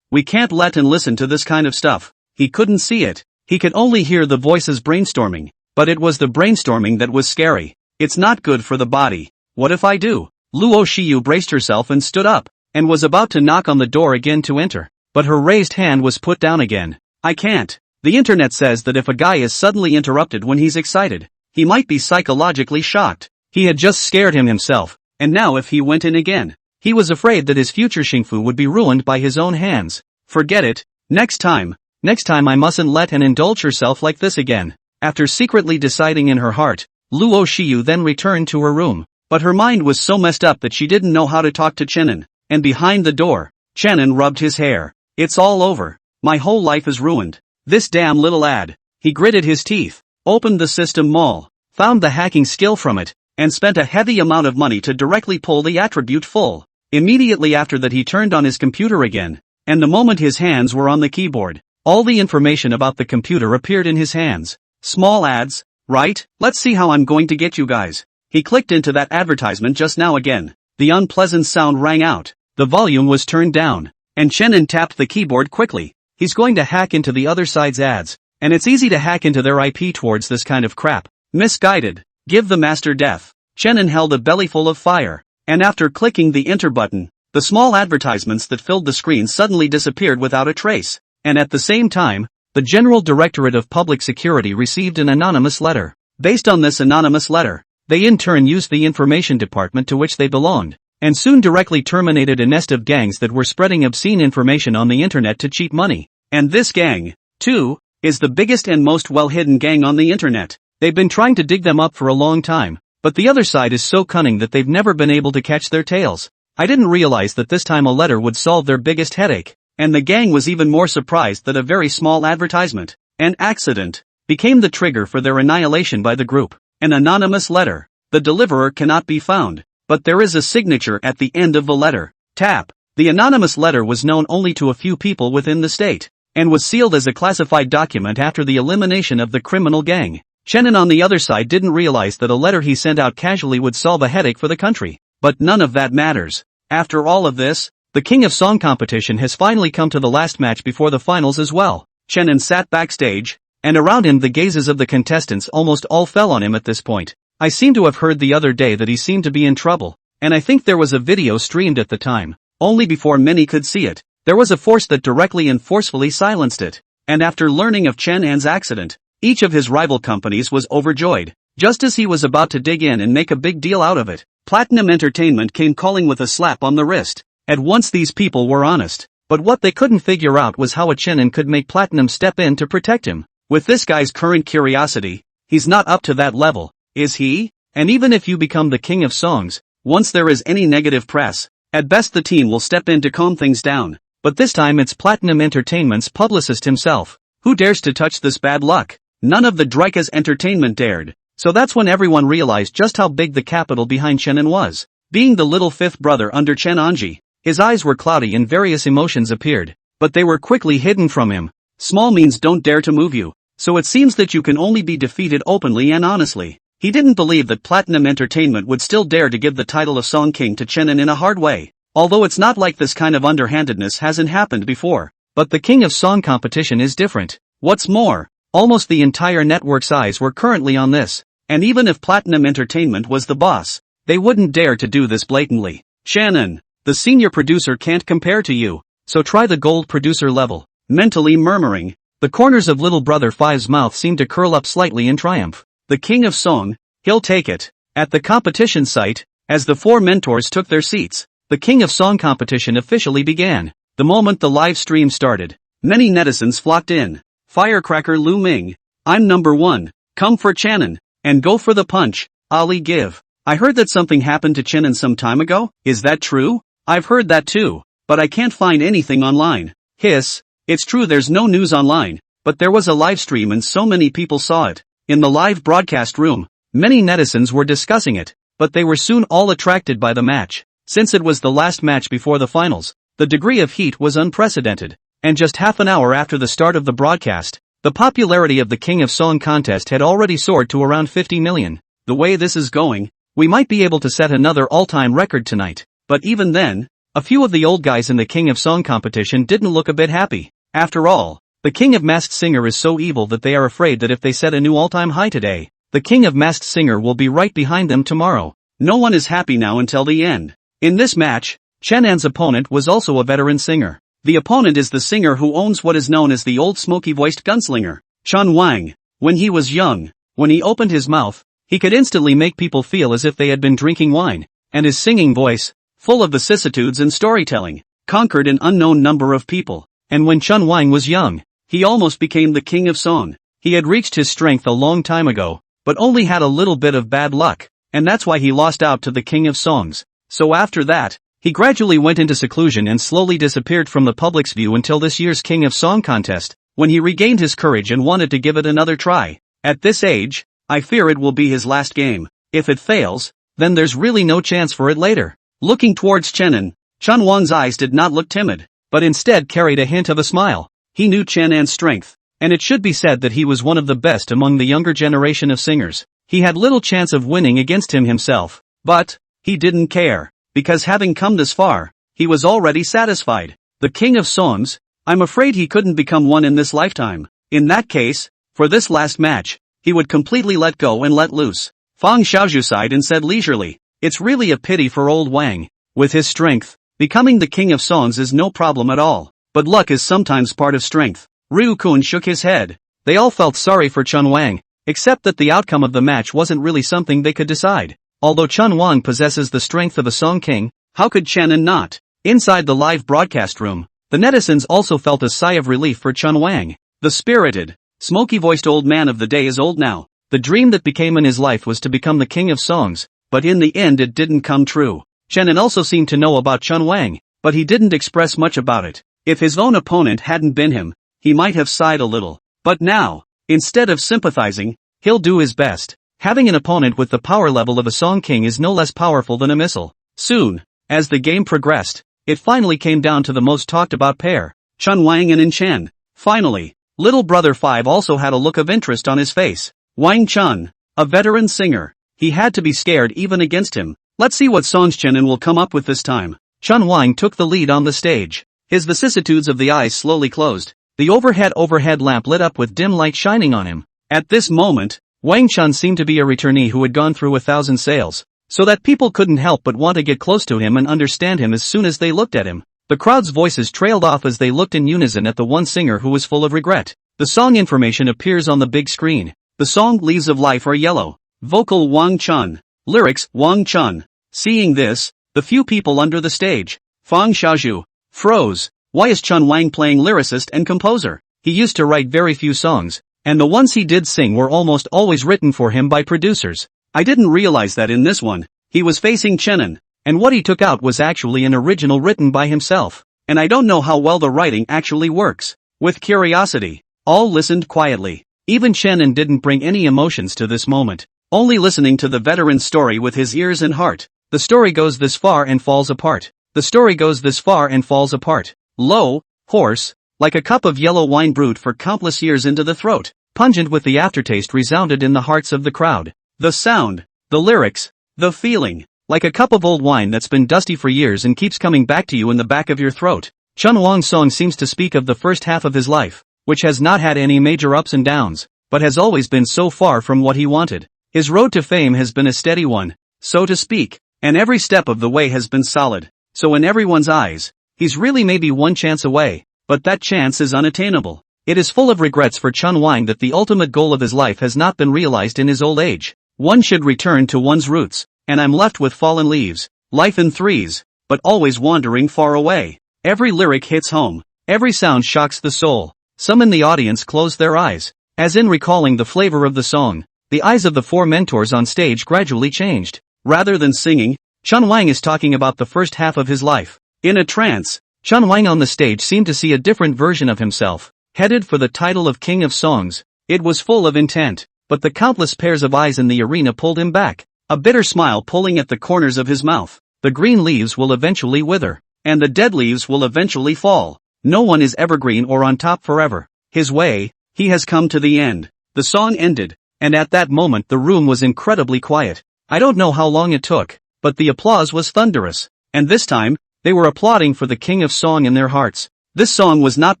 we can't let and listen to this kind of stuff. He couldn't see it. He could only hear the voices brainstorming, but it was the brainstorming that was scary. It's not good for the body. What if I do? Luo Shiyu braced herself and stood up, and was about to knock on the door again to enter, but her raised hand was put down again. I can't. The internet says that if a guy is suddenly interrupted when he's excited, he might be psychologically shocked. He had just scared him himself, and now if he went in again, he was afraid that his future Xingfu would be ruined by his own hands. Forget it. Next time I mustn't let and indulge herself like this again. After secretly deciding in her heart, Luo Shiyu then returned to her room, but her mind was so messed up that she didn't know how to talk to Chenin, and behind the door, Chenin rubbed his hair. It's all over. My whole life is ruined. This damn little ad. He gritted his teeth, opened the system mall, found the hacking skill from it, and spent a heavy amount of money to directly pull the attribute full. Immediately after that he turned on his computer again, and the moment his hands were on the keyboard, all the information about the computer appeared in his hands. Small ads, right? Let's see how I'm going to get you guys. He clicked into that advertisement just now again. The unpleasant sound rang out. The volume was turned down, and Chenin tapped the keyboard quickly. He's going to hack into the other side's ads, and it's easy to hack into their IP towards this kind of crap. Misguided. Give the master death. Chenin held a bellyful of fire, and after clicking the enter button, the small advertisements that filled the screen suddenly disappeared without a trace, and at the same time, the General Directorate of Public Security received an anonymous letter. Based on this anonymous letter, they in turn used the information department to which they belonged, and soon directly terminated a nest of gangs that were spreading obscene information on the internet to cheat money. And this gang, too, is the biggest and most well-hidden gang on the internet. They've been trying to dig them up for a long time, but the other side is so cunning that they've never been able to catch their tails. I didn't realize that this time a letter would solve their biggest headache, and the gang was even more surprised that a very small advertisement, an accident, became the trigger for their annihilation by the group. An anonymous letter. The deliverer cannot be found, but there is a signature at the end of the letter. Tap. The anonymous letter was known only to a few people within the state, and was sealed as a classified document after the elimination of the criminal gang. Chenin on the other side didn't realize that a letter he sent out casually would solve a headache for the country. But none of that matters. After all of this, the King of Song competition has finally come to the last match before the finals as well. Chenin sat backstage, and around him the gazes of the contestants almost all fell on him at this point. I seem to have heard the other day that he seemed to be in trouble, and I think there was a video streamed at the time. Only before many could see it, there was a force that directly and forcefully silenced it. And after learning of Chen An's accident, each of his rival companies was overjoyed. Just as he was about to dig in and make a big deal out of it, Platinum Entertainment came calling with a slap on the wrist. At once these people were honest, but what they couldn't figure out was how a Chen An could make Platinum step in to protect him. With this guy's current curiosity, he's not up to that level, is he? And even if you become the king of songs, once there is any negative press, at best the team will step in to calm things down. But this time it's Platinum Entertainment's publicist himself. Who dares to touch this bad luck? None of the Drika's entertainment dared. So that's when everyone realized just how big the capital behind Chen An was. Being the little fifth brother under Chen Anji, his eyes were cloudy and various emotions appeared, but they were quickly hidden from him. Small means don't dare to move you, so it seems that you can only be defeated openly and honestly. He didn't believe that Platinum Entertainment would still dare to give the title of Song King to Chen An in a hard way. Although it's not like this kind of underhandedness hasn't happened before, but the King of Song competition is different. What's more, almost the entire network's eyes were currently on this. And even if Platinum Entertainment was the boss, they wouldn't dare to do this blatantly. Shannon, the senior producer can't compare to you, so try the gold producer level. Mentally murmuring, the corners of little brother Five's mouth seemed to curl up slightly in triumph. The king of song, he'll take it. At the competition site, as the four mentors took their seats, the king of song competition officially began. The moment the live stream started, many netizens flocked in. Firecracker Lu Ming, I'm number one, come for Channon. And go for the punch, Ali give. I heard that something happened to Chen An some time ago, is that true? I've heard that too, but I can't find anything online. Hiss, it's true there's no news online, but there was a live stream and so many people saw it. In the live broadcast room, many netizens were discussing it, but they were soon all attracted by the match. Since it was the last match before the finals, the degree of heat was unprecedented, and just half an hour after the start of the broadcast, the popularity of the King of Song contest had already soared to around 50 million. The way this is going, we might be able to set another all-time record tonight. But even then, a few of the old guys in the King of Song competition didn't look a bit happy. After all, the King of Masked Singer is so evil that they are afraid that if they set a new all-time high today, the King of Masked Singer will be right behind them tomorrow. No one is happy now until the end. In this match, Chen An's opponent was also a veteran singer. The opponent is the singer who owns what is known as the old smoky-voiced gunslinger, Chun Wang. When he was young, when he opened his mouth, he could instantly make people feel as if they had been drinking wine, and his singing voice, full of vicissitudes and storytelling, conquered an unknown number of people. And when Chun Wang was young, he almost became the king of song. He had reached his strength a long time ago, but only had a little bit of bad luck, and that's why he lost out to the king of songs. So after that, he gradually went into seclusion and slowly disappeared from the public's view until this year's King of Song contest, when he regained his courage and wanted to give it another try. At this age, I fear it will be his last game. If it fails, then there's really no chance for it later. Looking towards Chenin, Chun Wang's eyes did not look timid, but instead carried a hint of a smile. He knew Chen An's strength, and it should be said that he was one of the best among the younger generation of singers. He had little chance of winning against him himself, but he didn't care. Because having come this far, he was already satisfied. The king of songs, I'm afraid he couldn't become one in this lifetime. In that case, for this last match, he would completely let go and let loose. Fang Xiaozhu sighed and said leisurely, it's really a pity for old Wang. With his strength, becoming the king of songs is no problem at all. But luck is sometimes part of strength. Ryu Kun shook his head. They all felt sorry for Chun Wang, except that the outcome of the match wasn't really something they could decide. Although Chun Wang possesses the strength of a song king, how could Chen An not? Inside the live broadcast room, the netizens also felt a sigh of relief for Chun Wang. The spirited, smoky-voiced old man of the day is old now. The dream that became in his life was to become the king of songs, but in the end it didn't come true. Chen An also seemed to know about Chun Wang, but he didn't express much about it. If his own opponent hadn't been him, he might have sighed a little. But now, instead of sympathizing, he'll do his best. Having an opponent with the power level of a song king is no less powerful than a missile. Soon, as the game progressed, it finally came down to the most talked about pair, Chun Wang and In Chen. Finally, little brother Five also had a look of interest on his face. Wang Chun, a veteran singer, he had to be scared even against him. Let's see what songs Chen An will come up with this time. Chun Wang took the lead on the stage. His vicissitudes of the eyes slowly closed. The overhead lamp lit up with dim light shining on him. At this moment, Wang Chun seemed to be a returnee who had gone through 1,000 sales, so that people couldn't help but want to get close to him and understand him as soon as they looked at him. The crowd's voices trailed off as they looked in unison at the one singer who was full of regret. The song information appears on the big screen. The song Leaves of Life are yellow. Vocal Wang Chun. Lyrics Wang Chun. Seeing this, the few people under the stage, Fang Xiaozhu, froze. Why is Chun Wang playing lyricist and composer? He used to write very few songs, and the ones he did sing were almost always written for him by producers. I didn't realize that in this one, he was facing Chenin, and what he took out was actually an original written by himself. And I don't know how well the writing actually works. With curiosity, all listened quietly. Even Chenin didn't bring any emotions to this moment, only listening to the veteran's story with his ears and heart. The story goes this far and falls apart. The story goes this far and falls apart. Low, hoarse, like a cup of yellow wine brewed for countless years into the throat, pungent with the aftertaste resounded in the hearts of the crowd. The sound, the lyrics, the feeling, like a cup of old wine that's been dusty for years and keeps coming back to you in the back of your throat. Chun Wang's song seems to speak of the first half of his life, which has not had any major ups and downs, but has always been so far from what he wanted. His road to fame has been a steady one, so to speak, and every step of the way has been solid. So in everyone's eyes, he's really maybe one chance away, but that chance is unattainable. It is full of regrets for Chun Wang that the ultimate goal of his life has not been realized in his old age. One should return to one's roots, and I'm left with fallen leaves, life in threes, but always wandering far away. Every lyric hits home, every sound shocks the soul. Some in the audience close their eyes, as in recalling the flavor of the song. The eyes of the four mentors on stage gradually changed. Rather than singing, Chun Wang is talking about the first half of his life. In a trance, Chun Wang on the stage seemed to see a different version of himself, headed for the title of King of Songs. It was full of intent, but the countless pairs of eyes in the arena pulled him back, a bitter smile pulling at the corners of his mouth. The green leaves will eventually wither, and the dead leaves will eventually fall. No one is evergreen or on top forever. His way, he has come to the end. The song ended, and at that moment the room was incredibly quiet. I don't know how long it took, but the applause was thunderous, and this time, they were applauding for the King of Song in their hearts. This song was not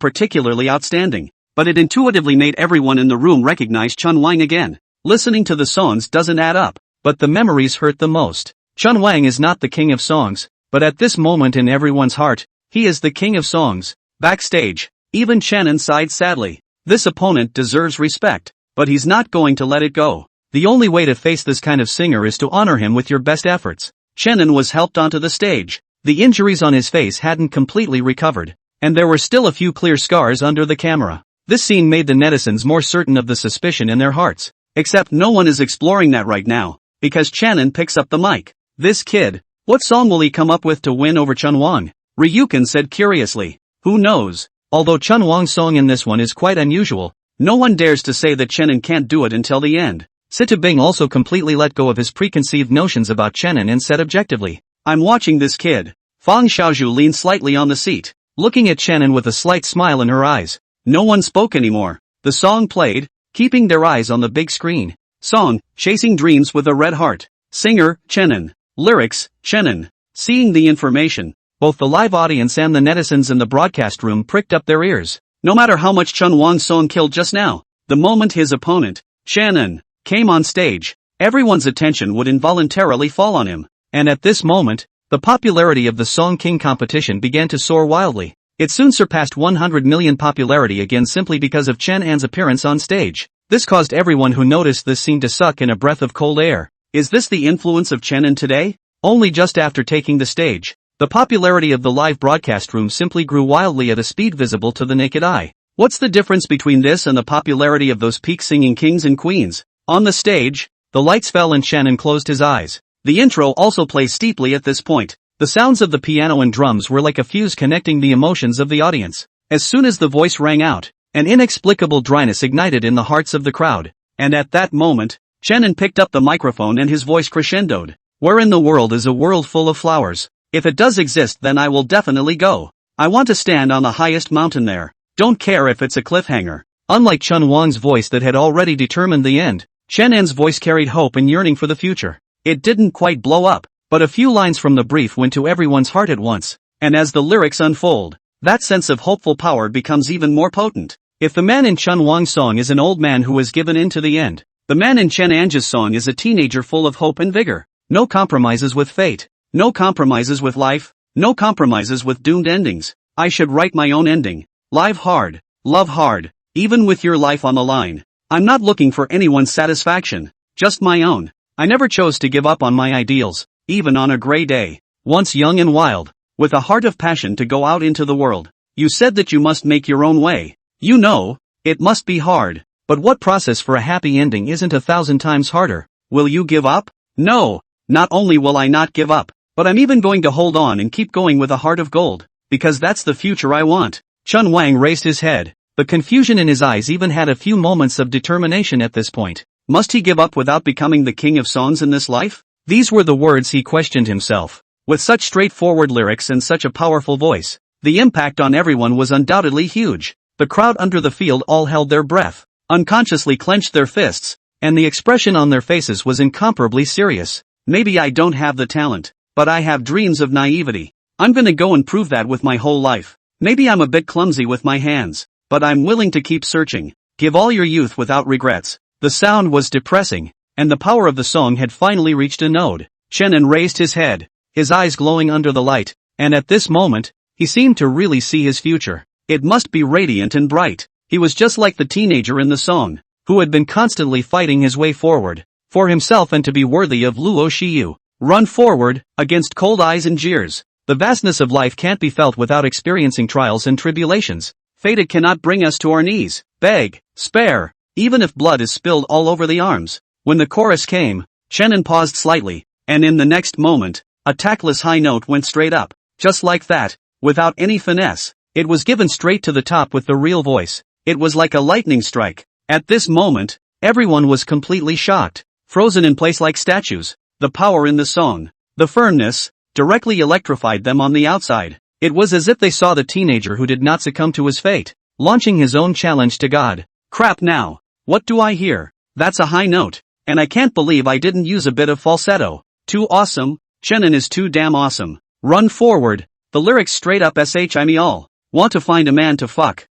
particularly outstanding, but it intuitively made everyone in the room recognize Chun Wang again. Listening to the songs doesn't add up, but the memories hurt the most. Chun Wang is not the King of Songs, but at this moment in everyone's heart, he is the King of Songs. Backstage, even Chenin sighed sadly. This opponent deserves respect, but he's not going to let it go. The only way to face this kind of singer is to honor him with your best efforts. Chenin was helped onto the stage. The injuries on his face hadn't completely recovered, and there were still a few clear scars under the camera. This scene made the netizens more certain of the suspicion in their hearts. Except no one is exploring that right now, because Chenin picks up the mic. This kid, what song will he come up with to win over Chun Wang? Ryukin said curiously. Who knows? Although Chun Wang's song in this one is quite unusual, no one dares to say that Chenin can't do it until the end. Sita Bing also completely let go of his preconceived notions about Chenin and said objectively, I'm watching this kid. Fang Xiaozhu leaned slightly on the seat, looking at Chenin with a slight smile in her eyes. No one spoke anymore. The song played, keeping their eyes on the big screen. Song, Chasing Dreams with a Red Heart. Singer, Chenin. Lyrics, Chenin. Seeing the information, both the live audience and the netizens in the broadcast room pricked up their ears. No matter how much Chun Wang's song killed just now, the moment his opponent, Chenin, came on stage, everyone's attention would involuntarily fall on him. And at this moment, the popularity of the Song King competition began to soar wildly. It soon surpassed 100 million popularity again simply because of Chen An's appearance on stage. This caused everyone who noticed this scene to suck in a breath of cold air. Is this the influence of Chen An today? Only just after taking the stage, the popularity of the live broadcast room simply grew wildly at a speed visible to the naked eye. What's the difference between this and the popularity of those peak singing kings and queens? On the stage, the lights fell and Chen An closed his eyes. The intro also plays steeply at this point. The sounds of the piano and drums were like a fuse connecting the emotions of the audience. As soon as the voice rang out, an inexplicable dryness ignited in the hearts of the crowd. And at that moment, Chen An picked up the microphone and his voice crescendoed. Where in the world is a world full of flowers? If it does exist, then I will definitely go. I want to stand on the highest mountain there. Don't care if it's a cliffhanger. Unlike Chun Wang's voice that had already determined the end, Chen An's voice carried hope and yearning for the future. It didn't quite blow up, but a few lines from the brief went to everyone's heart at once. And as the lyrics unfold, that sense of hopeful power becomes even more potent. If the man in Chun Wang's song is an old man who has given in to the end, the man in Chen Anja's song is a teenager full of hope and vigor. No compromises with fate. No compromises with life. No compromises with doomed endings. I should write my own ending. Live hard. Love hard. Even with your life on the line. I'm not looking for anyone's satisfaction. Just my own. I never chose to give up on my ideals, even on a gray day. Once young and wild, with a heart of passion to go out into the world. You said that you must make your own way. You know, it must be hard. But what process for a happy ending isn't 1,000 times harder? Will you give up? No. Not only will I not give up, but I'm even going to hold on and keep going with a heart of gold. Because that's the future I want. Chun Wang raised his head. The confusion in his eyes even had a few moments of determination at this point. Must he give up without becoming the king of songs in this life? These were the words he questioned himself. With such straightforward lyrics and such a powerful voice, the impact on everyone was undoubtedly huge. The crowd under the field all held their breath, unconsciously clenched their fists, and the expression on their faces was incomparably serious. Maybe I don't have the talent, but I have dreams of naivety. I'm gonna go and prove that with my whole life. Maybe I'm a bit clumsy with my hands, but I'm willing to keep searching. Give all your youth without regrets. The sound was depressing, and the power of the song had finally reached a node. Chenin raised his head, his eyes glowing under the light, and at this moment, he seemed to really see his future. It must be radiant and bright. He was just like the teenager in the song, who had been constantly fighting his way forward, for himself and to be worthy of Luo Shiyu. Run forward, against cold eyes and jeers. The vastness of life can't be felt without experiencing trials and tribulations. Fate it cannot bring us to our knees. Beg, spare, even if blood is spilled all over the arms. When the chorus came, Chenin paused slightly, and in the next moment, a tactless high note went straight up. Just like that, without any finesse. It was given straight to the top with the real voice. It was like a lightning strike. At this moment, everyone was completely shocked, frozen in place like statues. The power in the song, the firmness, directly electrified them on the outside. It was as if they saw the teenager who did not succumb to his fate, launching his own challenge to God. Crap now. What do I hear? That's a high note, and I can't believe I didn't use a bit of falsetto. Too awesome. Chenin is too damn awesome. Run forward. The lyrics straight up shime all. Want to find a man to fuck.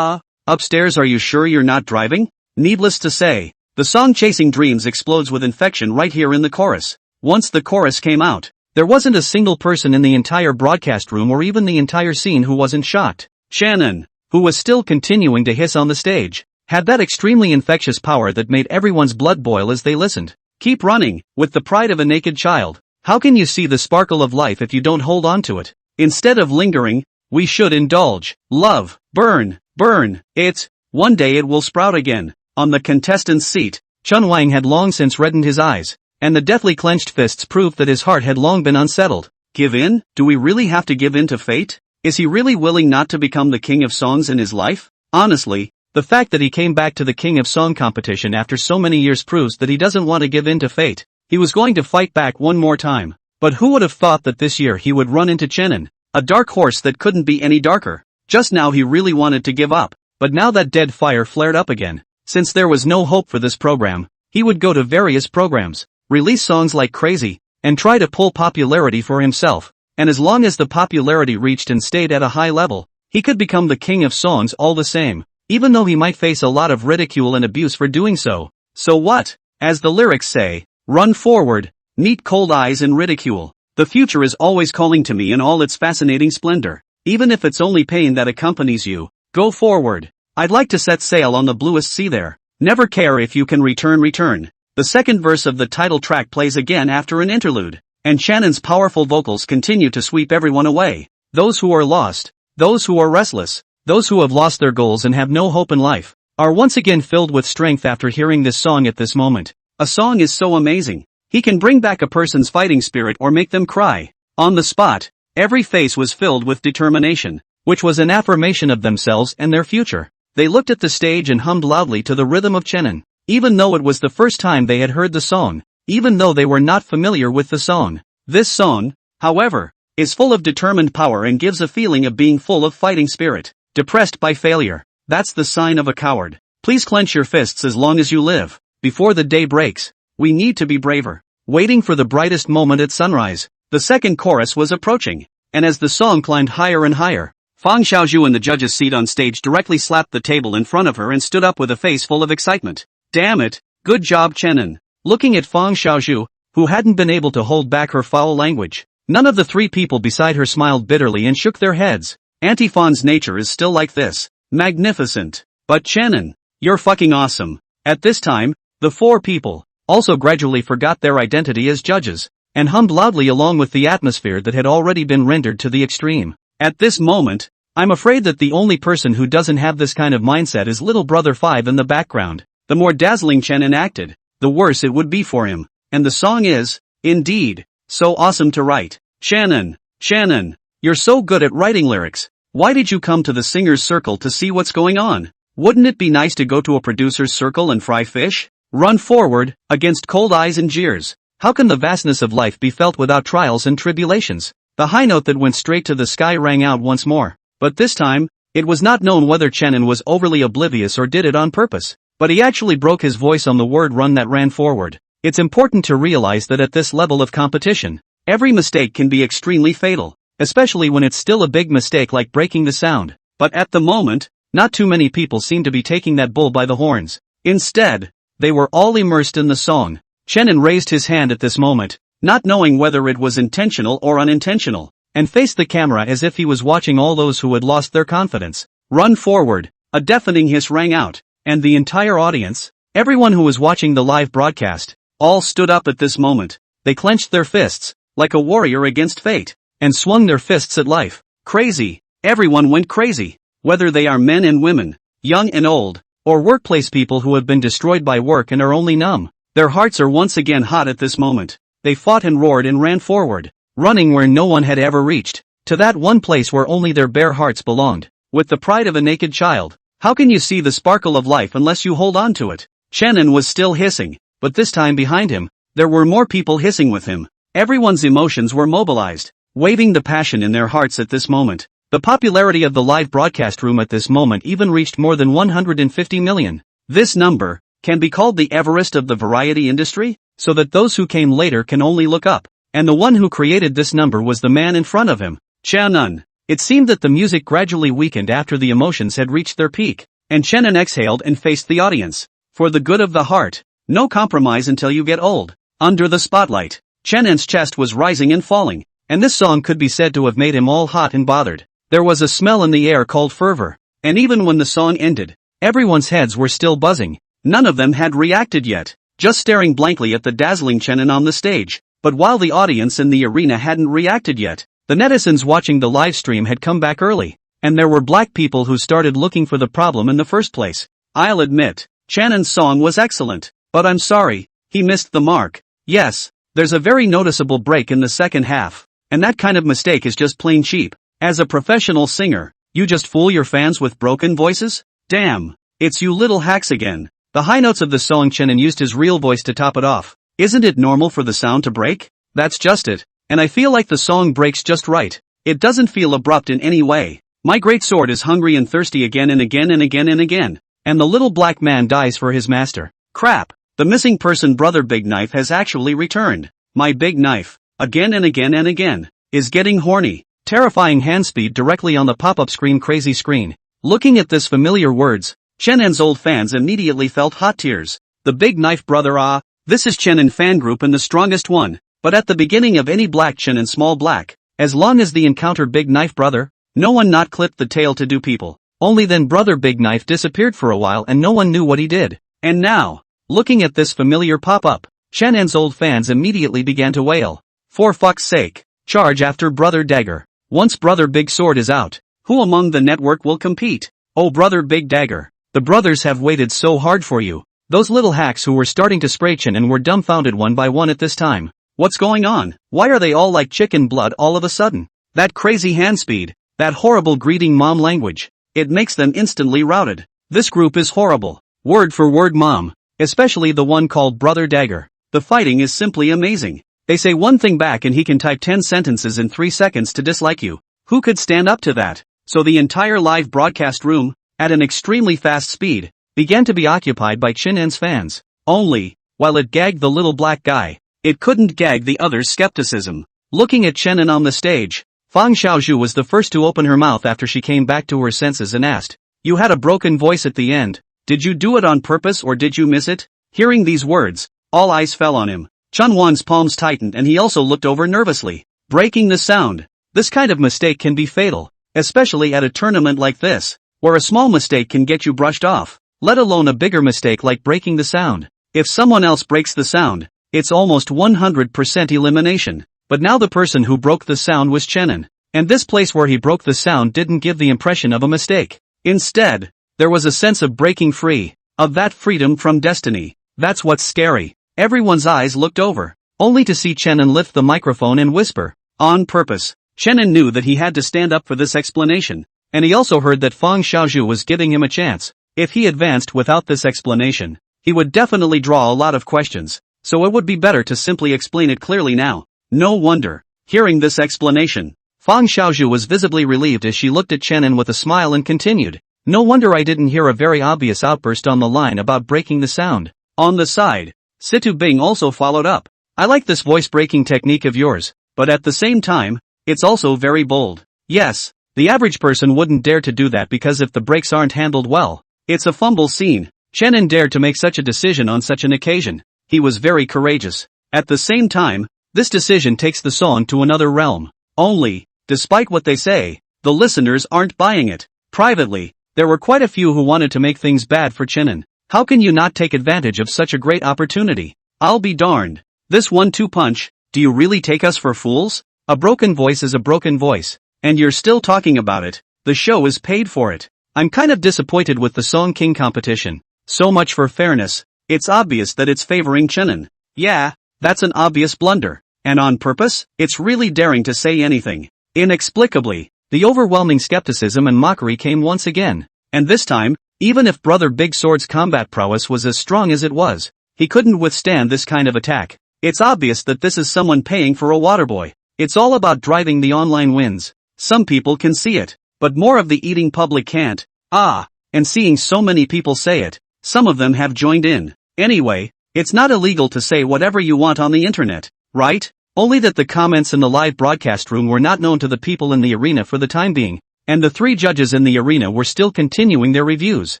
Upstairs, are you sure you're not driving? Needless to say, the song Chasing Dreams explodes with infection right here in the chorus. Once the chorus came out, there wasn't a single person in the entire broadcast room or even the entire scene who wasn't shocked. Chenin, who was still continuing to hiss on the stage, had that extremely infectious power that made everyone's blood boil as they listened. Keep running, with the pride of a naked child. How can you see the sparkle of life if you don't hold on to it? Instead of lingering, we should indulge. Love, burn, burn, it. One day it will sprout again. On the contestant's seat, Chun Wang had long since reddened his eyes, and the deathly clenched fists proved that his heart had long been unsettled. Give in? Do we really have to give in to fate? Is he really willing not to become the king of songs in his life? Honestly, the fact that he came back to the King of Song competition after so many years proves that he doesn't want to give in to fate. He was going to fight back one more time. But who would have thought that this year he would run into Chenin, a dark horse that couldn't be any darker. Just now he really wanted to give up, but now that dead fire flared up again. Since there was no hope for this program, he would go to various programs, release songs like crazy, and try to pull popularity for himself, and as long as the popularity reached and stayed at a high level, he could become the king of songs all the same, even though he might face a lot of ridicule and abuse for doing so. So what? As the lyrics say, run forward, meet cold eyes and ridicule. The future is always calling to me in all its fascinating splendor. Even if it's only pain that accompanies you, go forward. I'd like to set sail on the bluest sea there. Never care if you can return. The second verse of the title track plays again after an interlude, and Shannon's powerful vocals continue to sweep everyone away. Those who are lost, those who are restless, those who have lost their goals and have no hope in life, are once again filled with strength after hearing this song at this moment. A song is so amazing. He can bring back a person's fighting spirit or make them cry. On the spot, every face was filled with determination, which was an affirmation of themselves and their future. They looked at the stage and hummed loudly to the rhythm of Chenin, even though it was the first time they had heard the song, even though they were not familiar with the song. This song, however, is full of determined power and gives a feeling of being full of fighting spirit. Depressed by failure, that's the sign of a coward. Please clench your fists as long as you live. Before the day breaks, we need to be braver. Waiting for the brightest moment at sunrise, the second chorus was approaching, and as the song climbed higher and higher, Fang Xiaozhu in the judge's seat on stage directly slapped the table in front of her and stood up with a face full of excitement. Damn it, good job Chenin. Looking at Fang Xiaozhu, who hadn't been able to hold back her foul language, none of the three people beside her smiled bitterly and shook their heads. Auntie Fan's nature is still like this. Magnificent. But Chenin, you're fucking awesome. At this time, the four people also gradually forgot their identity as judges, and hummed loudly along with the atmosphere that had already been rendered to the extreme. At this moment, I'm afraid that the only person who doesn't have this kind of mindset is little brother 5 in the background. The more dazzling Chenin acted, the worse it would be for him. And the song is, indeed, so awesome to write. Chenin, you're so good at writing lyrics. Why did you come to the singer's circle to see what's going on? Wouldn't it be nice to go to a producer's circle and fry fish? Run forward, against cold eyes and jeers. How can the vastness of life be felt without trials and tribulations? The high note that went straight to the sky rang out once more. But this time, it was not known whether Chenin was overly oblivious or did it on purpose. But he actually broke his voice on the word run that ran forward. It's important to realize that at this level of competition, every mistake can be extremely fatal, especially when it's still a big mistake like breaking the sound. But at the moment, not too many people seem to be taking that bull by the horns. Instead, they were all immersed in the song. Chenin raised his hand at this moment, not knowing whether it was intentional or unintentional, and faced the camera as if he was watching all those who had lost their confidence. Run forward, a deafening hiss rang out, and the entire audience, everyone who was watching the live broadcast, all stood up at this moment. They clenched their fists, like a warrior against fate, and swung their fists at life. Crazy. Everyone went crazy. Whether they are men and women, young and old, or workplace people who have been destroyed by work and are only numb. Their hearts are once again hot at this moment. They fought and roared and ran forward, running where no one had ever reached, to that one place where only their bare hearts belonged, with the pride of a naked child. How can you see the sparkle of life unless you hold on to it? Chenin was still hissing, but this time behind him, there were more people hissing with him. Everyone's emotions were mobilized, waving the passion in their hearts at this moment. The popularity of the live broadcast room at this moment even reached more than 150 million. This number can be called the Everest of the variety industry, so that those who came later can only look up. And the one who created this number was the man in front of him, Chenin. It seemed that the music gradually weakened after the emotions had reached their peak, and Chenin exhaled and faced the audience. For the good of the heart, no compromise until you get old. Under the spotlight, Chenin's chest was rising and falling, and this song could be said to have made him all hot and bothered. There was a smell in the air called fervor, and even when the song ended, everyone's heads were still buzzing. None of them had reacted yet, just staring blankly at the dazzling Chenin on the stage. But while the audience in the arena hadn't reacted yet, the netizens watching the live stream had come back early, and there were black people who started looking for the problem in the first place. I'll admit, Chenin's song was excellent, but I'm sorry, he missed the mark. Yes, there's a very noticeable break in the second half, and that kind of mistake is just plain cheap. As a professional singer, you just fool your fans with broken voices? Damn, it's you little hacks again. The high notes of the song Chenin used his real voice to top it off. Isn't it normal for the sound to break? That's just it. And I feel like the song breaks just right. It doesn't feel abrupt in any way. My great sword is hungry and thirsty again and again and again and again. And the little black man dies for his master. Crap. The missing person brother Big Knife has actually returned. My big knife, again and again and again, is getting horny. Terrifying hand speed directly on the pop-up screen crazy screen. Looking at this familiar words, Chenin's old fans immediately felt hot tears. The Big Knife brother this is Chenin fan group and the strongest one. But at the beginning of any black Chenin small black, as long as the encounter Big Knife brother, no one not clipped the tail to do people. Only then brother Big Knife disappeared for a while and no one knew what he did. And now, looking at this familiar pop-up, Chenin's old fans immediately began to wail. For fuck's sake, charge after brother Dagger. Once brother Big Sword is out, who among the network will compete? Oh brother Big Dagger, the brothers have waited so hard for you. Those little hacks who were starting to spray Chenin were dumbfounded one by one at this time. What's going on? Why are they all like chicken blood all of a sudden? That crazy hand speed, that horrible greeting mom language, it makes them instantly routed. This group is horrible. Word for word mom, especially the one called Brother Dagger. The fighting is simply amazing. They say one thing back and he can type 10 sentences in 3 seconds to dislike you. Who could stand up to that? So the entire live broadcast room, at an extremely fast speed, began to be occupied by Chenin's fans. Only, while it gagged the little black guy, it couldn't gag the others' skepticism. Looking at Chenin on the stage, Fang Xiaozhu was the first to open her mouth after she came back to her senses and asked, "You had a broken voice at the end. Did you do it on purpose or did you miss it?" Hearing these words, all eyes fell on him. Chun Wang's palms tightened and he also looked over nervously. Breaking the sound. This kind of mistake can be fatal, especially at a tournament like this, where a small mistake can get you brushed off, let alone a bigger mistake like breaking the sound. If someone else breaks the sound, it's almost 100% elimination. But now the person who broke the sound was Chenin, and this place where he broke the sound didn't give the impression of a mistake. Instead, there was a sense of breaking free, of that freedom from destiny. That's what's scary. Everyone's eyes looked over, only to see Chenin lift the microphone and whisper, "On purpose." Chenin knew that he had to stand up for this explanation, and he also heard that Fang Xiaozhu was giving him a chance. If he advanced without this explanation, he would definitely draw a lot of questions, so it would be better to simply explain it clearly now. No wonder. Hearing this explanation, Fang Xiaozhu was visibly relieved as she looked at Chenin with a smile and continued, "No wonder I didn't hear a very obvious outburst on the line about breaking the sound." On the side, Situ Bing also followed up, "I like this voice-breaking technique of yours, but at the same time, it's also very bold." Yes, the average person wouldn't dare to do that because if the breaks aren't handled well, it's a fumble scene. Chenin dared to make such a decision on such an occasion. He was very courageous. At the same time, this decision takes the song to another realm. Only, despite what they say, the listeners aren't buying it. Privately, there were quite a few who wanted to make things bad for Chenin. How can you not take advantage of such a great opportunity? I'll be darned. This 1-2 punch, do you really take us for fools? A broken voice is a broken voice, and you're still talking about it. The show is paid for it. I'm kind of disappointed with the Song King competition. So much for fairness. It's obvious that it's favoring Chenin. Yeah, that's an obvious blunder. And on purpose, it's really daring to say anything. Inexplicably, the overwhelming skepticism and mockery came once again. And this time, even if Brother Big Sword's combat prowess was as strong as it was, he couldn't withstand this kind of attack. It's obvious that this is someone paying for a waterboy. It's all about driving the online wins. Some people can see it, but more of the eating public can't. And seeing so many people say it, some of them have joined in. Anyway, it's not illegal to say whatever you want on the internet, right? Only that the comments in the live broadcast room were not known to the people in the arena for the time being, and the 3 judges in the arena were still continuing their reviews.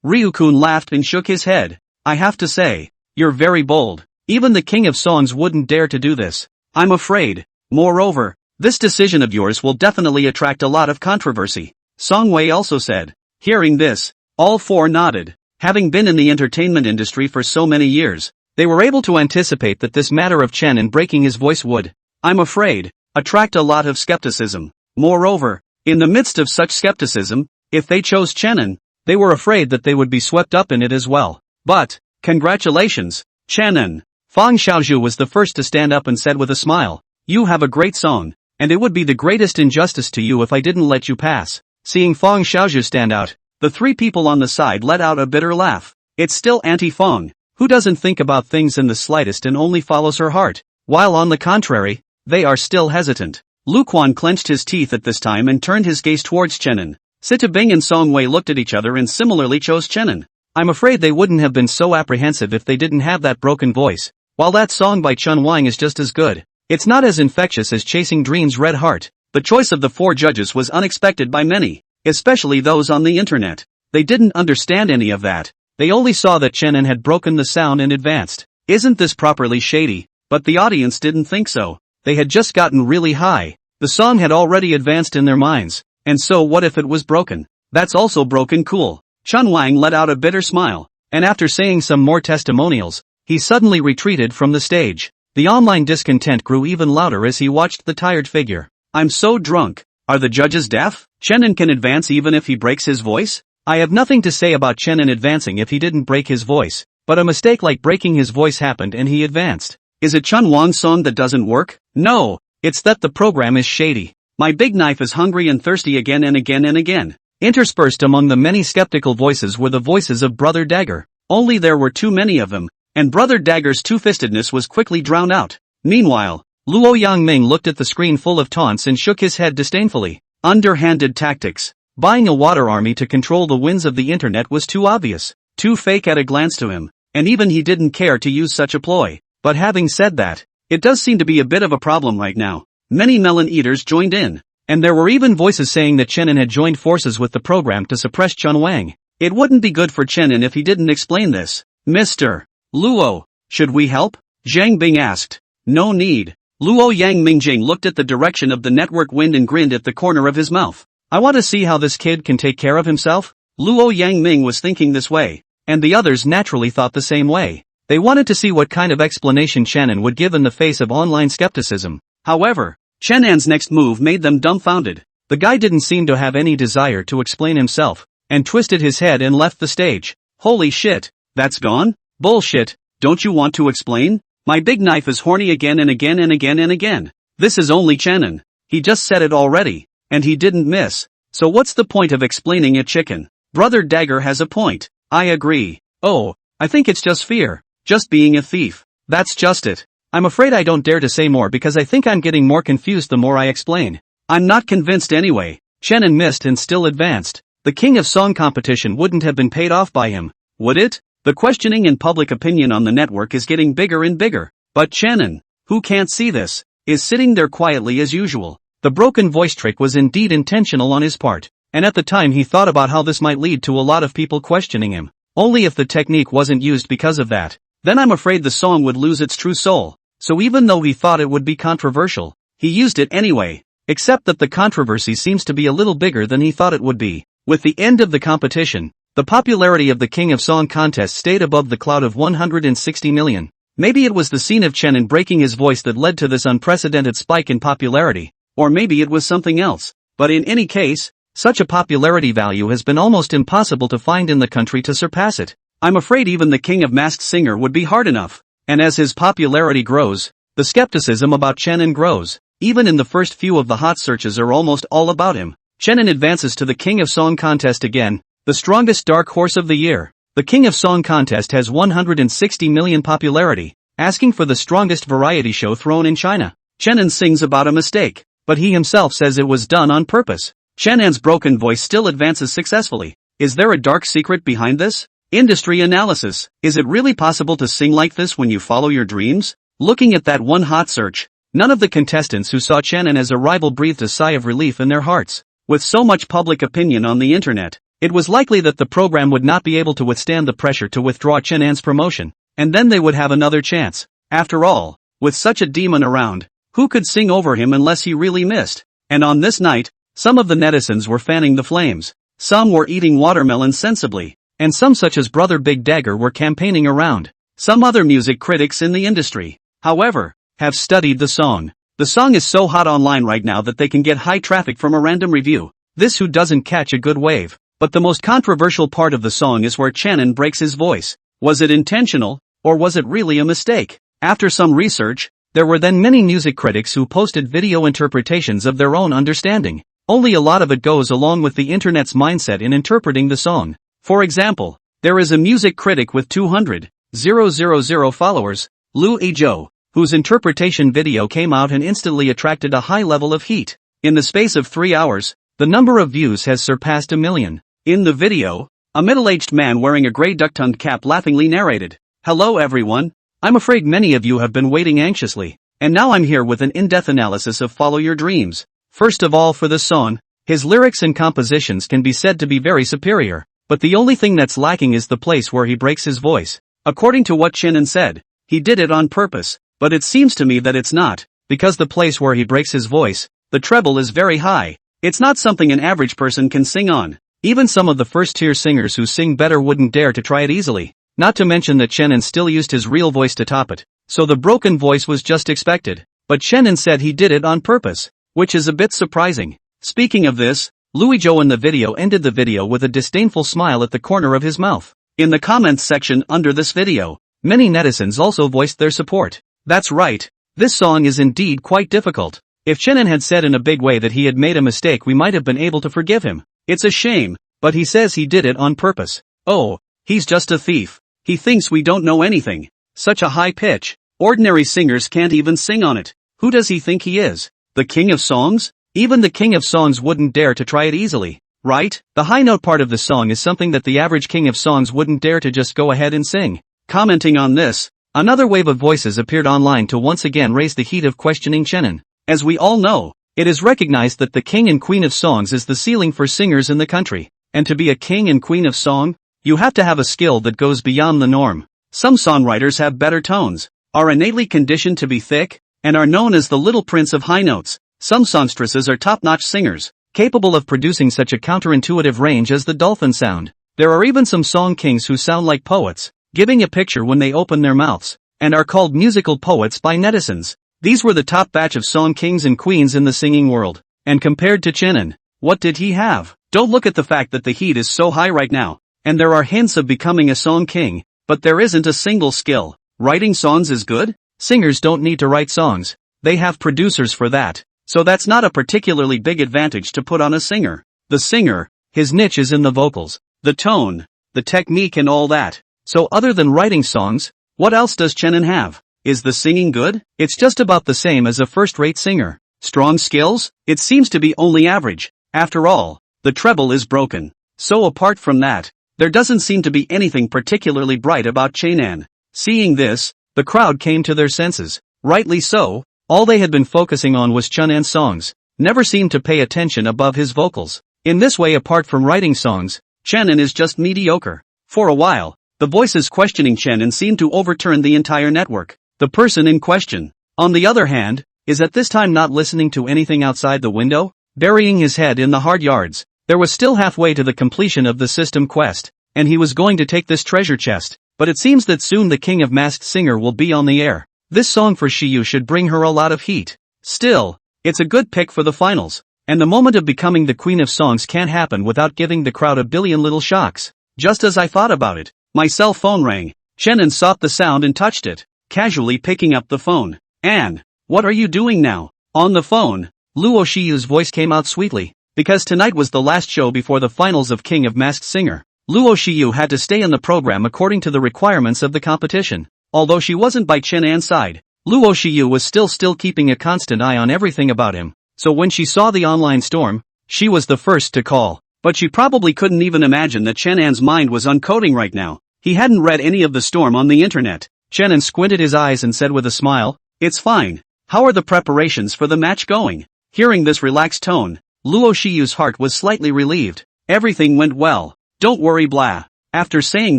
Ryukun laughed and shook his head. "I have to say, you're very bold. Even the king of songs wouldn't dare to do this. I'm afraid. Moreover, this decision of yours will definitely attract a lot of controversy," Song Wei also said. Hearing this, all 4 nodded. Having been in the entertainment industry for so many years, they were able to anticipate that this matter of Chenin breaking his voice would, I'm afraid, attract a lot of skepticism. Moreover, in the midst of such skepticism, if they chose Chenin, they were afraid that they would be swept up in it as well. But, congratulations, Chenin. Fang Xiaozhu was the first to stand up and said with a smile, "You have a great song, and it would be the greatest injustice to you if I didn't let you pass." Seeing Fang Xiaozhu stand out, the 3 people on the side let out a bitter laugh. It's still Auntie Fang, who doesn't think about things in the slightest and only follows her heart, while on the contrary, they are still hesitant. Lu Quan clenched his teeth at this time and turned his gaze towards Chenin. Sita Bing and Song Wei looked at each other and similarly chose Chenin. I'm afraid they wouldn't have been so apprehensive if they didn't have that broken voice. While that song by Chun Wang is just as good, it's not as infectious as Chasing Dreams' Red Heart. The choice of the 4 judges was unexpected by many, especially those on the internet. They didn't understand any of that. They only saw that Chenin had broken the sound and advanced. Isn't this properly shady? But the audience didn't think so. They had just gotten really high. The song had already advanced in their minds. And so what if it was broken? That's also broken cool. Chun Wang let out a bitter smile, and after saying some more testimonials, he suddenly retreated from the stage. The online discontent grew even louder as he watched the tired figure. I'm so drunk. Are the judges deaf? Chenin can advance even if he breaks his voice? I have nothing to say about Chenin advancing if he didn't break his voice, but a mistake like breaking his voice happened and he advanced. Is it Chun Wang's song that doesn't work? No, it's that the program is shady. My big knife is hungry and thirsty again and again and again. Interspersed among the many skeptical voices were the voices of Brother Dagger. Only there were too many of them, and Brother Dagger's two-fistedness was quickly drowned out. Meanwhile, Luo Yangming looked at the screen full of taunts and shook his head disdainfully. Underhanded tactics. Buying a water army to control the winds of the internet was too obvious, too fake at a glance to him, and even he didn't care to use such a ploy. But having said that, it does seem to be a bit of a problem right now. Many melon eaters joined in. And there were even voices saying that Chenin had joined forces with the program to suppress Chun Wang. It wouldn't be good for Chenin if he didn't explain this. Mr. Luo, should we help? Zhang Bing asked. No need. Luo Yang Mingjing looked at the direction of the network wind and grinned at the corner of his mouth. I want to see how this kid can take care of himself. Luo Yang Ming was thinking this way, and the others naturally thought the same way. They wanted to see what kind of explanation Chenin would give in the face of online skepticism. However, Chenin's next move made them dumbfounded. The guy didn't seem to have any desire to explain himself, and twisted his head and left the stage. Holy shit, that's gone? Bullshit, don't you want to explain? My big knife is horny again and again and again and again. This is only Chenin. He just said it already, and he didn't miss. So what's the point of explaining it, chicken? Brother Dagger has a point. I agree. Oh, I think it's just fear. Just being a thief. That's just it. I'm afraid I don't dare to say more because I think I'm getting more confused the more I explain. I'm not convinced anyway. Chenin missed and still advanced. The King of Song competition wouldn't have been paid off by him, would it? The questioning and public opinion on the network is getting bigger and bigger. But Chenin, who can't see this, is sitting there quietly as usual. The broken voice trick was indeed intentional on his part, and at the time he thought about how this might lead to a lot of people questioning him. Only if the technique wasn't used because of that, then I'm afraid the song would lose its true soul. So even though he thought it would be controversial, he used it anyway. Except that the controversy seems to be a little bigger than he thought it would be. With the end of the competition, the popularity of the King of Song contest stayed above the cloud of 160 million. Maybe it was the scene of Chenin breaking his voice that led to this unprecedented spike in popularity, or maybe it was something else. But in any case, such a popularity value has been almost impossible to find in the country to surpass it. I'm afraid even the King of Masked Singer would be hard enough. And as his popularity grows, the skepticism about Chenin grows. Even in the first few of the hot searches are almost all about him. Chenin advances to the King of Song contest again, the strongest dark horse of the year. The King of Song contest has 160 million popularity, asking for the strongest variety show thrown in China. Chenin sings about a mistake, but he himself says it was done on purpose. Chenin's broken voice still advances successfully. Is there a dark secret behind this? Industry analysis. Is it really possible to sing like this when you follow your dreams? Looking at that one hot search, none of the contestants who saw Chenin as a rival breathed a sigh of relief in their hearts. With so much public opinion on the internet, it was likely that the program would not be able to withstand the pressure to withdraw Chenin's promotion, and then they would have another chance. After all, with such a demon around, who could sing over him unless he really missed? And on this night, some of the netizens were fanning the flames. Some were eating watermelon sensibly, and some such as Brother Big Dagger were campaigning around. Some other music critics in the industry, however, have studied the song. The song is so hot online right now that they can get high traffic from a random review. This who doesn't catch a good wave. But the most controversial part of the song is where Chenin breaks his voice. Was it intentional, or was it really a mistake? After some research, there were then many music critics who posted video interpretations of their own understanding. Only a lot of it goes along with the internet's mindset in interpreting the song. For example, there is a music critic with 200,000 followers, Lu Ezhou, whose interpretation video came out and instantly attracted a high level of heat. In the space of 3 hours, the number of views has surpassed 1 million. In the video, a middle-aged man wearing a gray duck-tongued cap laughingly narrated, "Hello everyone, I'm afraid many of you have been waiting anxiously, and now I'm here with an in-depth analysis of Follow Your Dreams." First of all, for the song, his lyrics and compositions can be said to be very superior, but the only thing that's lacking is the place where he breaks his voice. According to what Chenin said, he did it on purpose. But it seems to me that it's not, because the place where he breaks his voice, the treble is very high. It's not something an average person can sing on. Even some of the first-tier singers who sing better wouldn't dare to try it easily. Not to mention that Chenin still used his real voice to top it. So the broken voice was just expected. But Chenin said he did it on purpose, which is a bit surprising. Speaking of this, Lu Ezhou in the video ended the video with a disdainful smile at the corner of his mouth. In the comments section under this video, many netizens also voiced their support. That's right, this song is indeed quite difficult. If Chenin had said in a big way that he had made a mistake, we might have been able to forgive him. It's a shame, but he says he did it on purpose. Oh, he's just a thief. He thinks we don't know anything. Such a high pitch. Ordinary singers can't even sing on it. Who does he think he is? The King of Songs? Even the King of Songs wouldn't dare to try it easily, right? The high note part of the song is something that the average King of Songs wouldn't dare to just go ahead and sing. Commenting on this, another wave of voices appeared online to once again raise the heat of questioning Chenin. As we all know, It is recognized that the king and queen of songs is the ceiling for singers in the country. And to be a king and queen of song, you have to have a skill that goes beyond the norm. Some songwriters have better tones, are innately conditioned to be thick, and are known as the little prince of high notes. Some songstresses are top-notch singers, capable of producing such a counterintuitive range as the dolphin sound. There are even some song kings who sound like poets, giving a picture when they open their mouths, and are called musical poets by netizens. These were the top batch of song kings and queens in the singing world. And compared to Chenin, what did he have? Don't look at the fact that the heat is so high right now, and there are hints of becoming a song king, but there isn't a single skill. Writing songs is good? Singers don't need to write songs, they have producers for that. So that's not a particularly big advantage to put on a singer. The singer, his niche is in the vocals, the tone, the technique and all that. So other than writing songs, what else does Chenin have? Is the singing good? It's just about the same as a first-rate singer. Strong skills? It seems to be only average. After all, the treble is broken. So apart from that, there doesn't seem to be anything particularly bright about Chenin. Seeing this, the crowd came to their senses. Rightly so, all they had been focusing on was Chenin's songs, never seemed to pay attention above his vocals. In this way, apart from writing songs, Chenin is just mediocre. For a while, the voices questioning Chenin seemed to overturn the entire network. The person in question, on the other hand, is at this time not listening to anything outside the window, burying his head in the hard yards. There was still halfway to the completion of the system quest, and he was going to take this treasure chest, but it seems that soon the King of Masked Singer will be on the air. This song for Shiyu should bring her a lot of heat. Still, it's a good pick for the finals, and the moment of becoming the Queen of Songs can't happen without giving the crowd a billion little shocks. Just as I thought about it, my cell phone rang. Chenin sought the sound and touched it, casually picking up the phone. "Anne, what are you doing now?" On the phone, Luo Shiyu's voice came out sweetly, because tonight was the last show before the finals of King of Masked Singer. Luo Shiyu had to stay in the program according to the requirements of the competition. Although she wasn't by Chenin's side, Luo Shiyu was still keeping a constant eye on everything about him. So when she saw the online storm, she was the first to call. But she probably couldn't even imagine that Chenin's mind was on coding right now. He hadn't read any of the storm on the internet. Chenin squinted his eyes and said with a smile, "It's fine. How are the preparations for the match going?" Hearing this relaxed tone, Luo Shiyu's heart was slightly relieved. Everything went well. "Don't worry, blah." After saying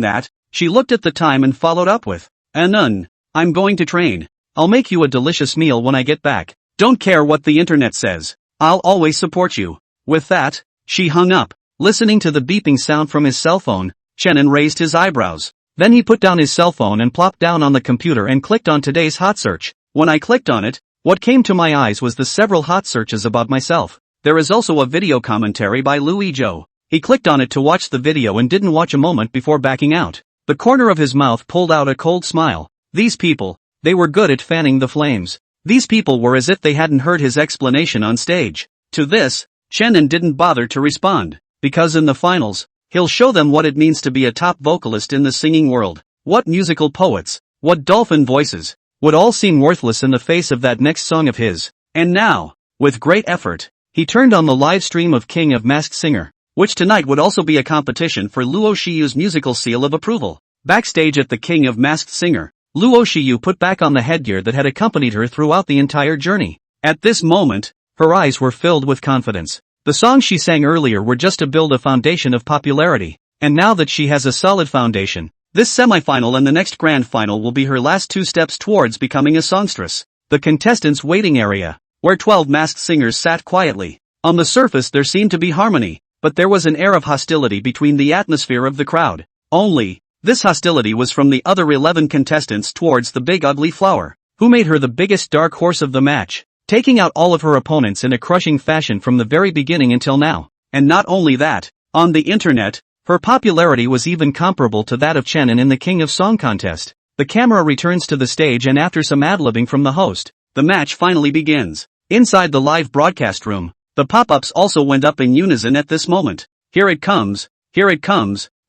that, she looked at the time and followed up with, "Anun, I'm going to train. I'll make you a delicious meal when I get back. Don't care what the internet says. I'll always support you." With that, she hung up. Listening to the beeping sound from his cell phone, Chenin raised his eyebrows. Then he put down his cell phone and plopped down on the computer and clicked on today's hot search. When I clicked on it, what came to my eyes was the several hot searches about myself. There is also a video commentary by Louis Zhou. He clicked on it to watch the video and didn't watch a moment before backing out. The corner of his mouth pulled out a cold smile. These people, they were good at fanning the flames. These people were as if they hadn't heard his explanation on stage. To this, Chenin didn't bother to respond, because in the finals, he'll show them what it means to be a top vocalist in the singing world. What musical poets, what dolphin voices, would all seem worthless in the face of that next song of his. And now, with great effort, he turned on the live stream of King of Masked Singer, which tonight would also be a competition for Luo Shiyu's musical seal of approval. Backstage at the King of Masked Singer, Luo Shiyu put back on the headgear that had accompanied her throughout the entire journey. At this moment, her eyes were filled with confidence. The songs she sang earlier were just to build a foundation of popularity, and now that she has a solid foundation, this semifinal and the next grand final will be her last two steps towards becoming a songstress. The contestants' waiting area, where 12 masked singers sat quietly. On the surface there seemed to be harmony, but there was an air of hostility between the atmosphere of the crowd. Only, this hostility was from the other 11 contestants towards the big ugly flower, who made her the biggest dark horse of the match, taking out all of her opponents in a crushing fashion from the very beginning until now. And not only that, on the internet, her popularity was even comparable to that of Chenin in the King of Song contest. The camera returns to the stage and after some ad-libbing from the host, the match finally begins. Inside the live broadcast room, the pop-ups also went up in unison at this moment. Here it comes,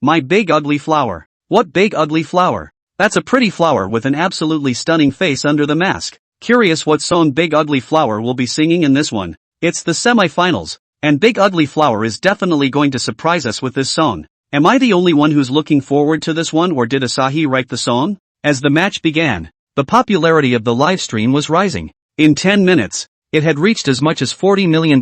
my big ugly flower. What big ugly flower? That's a pretty flower with an absolutely stunning face under the mask. Curious what song Big Ugly Flower will be singing in this one. It's the semi-finals, and Big Ugly Flower is definitely going to surprise us with this song. Am I the only one who's looking forward to this one, or did Asahi write the song? As the match began, the popularity of the live stream was rising. In 10 minutes, It had reached as much as $40 million.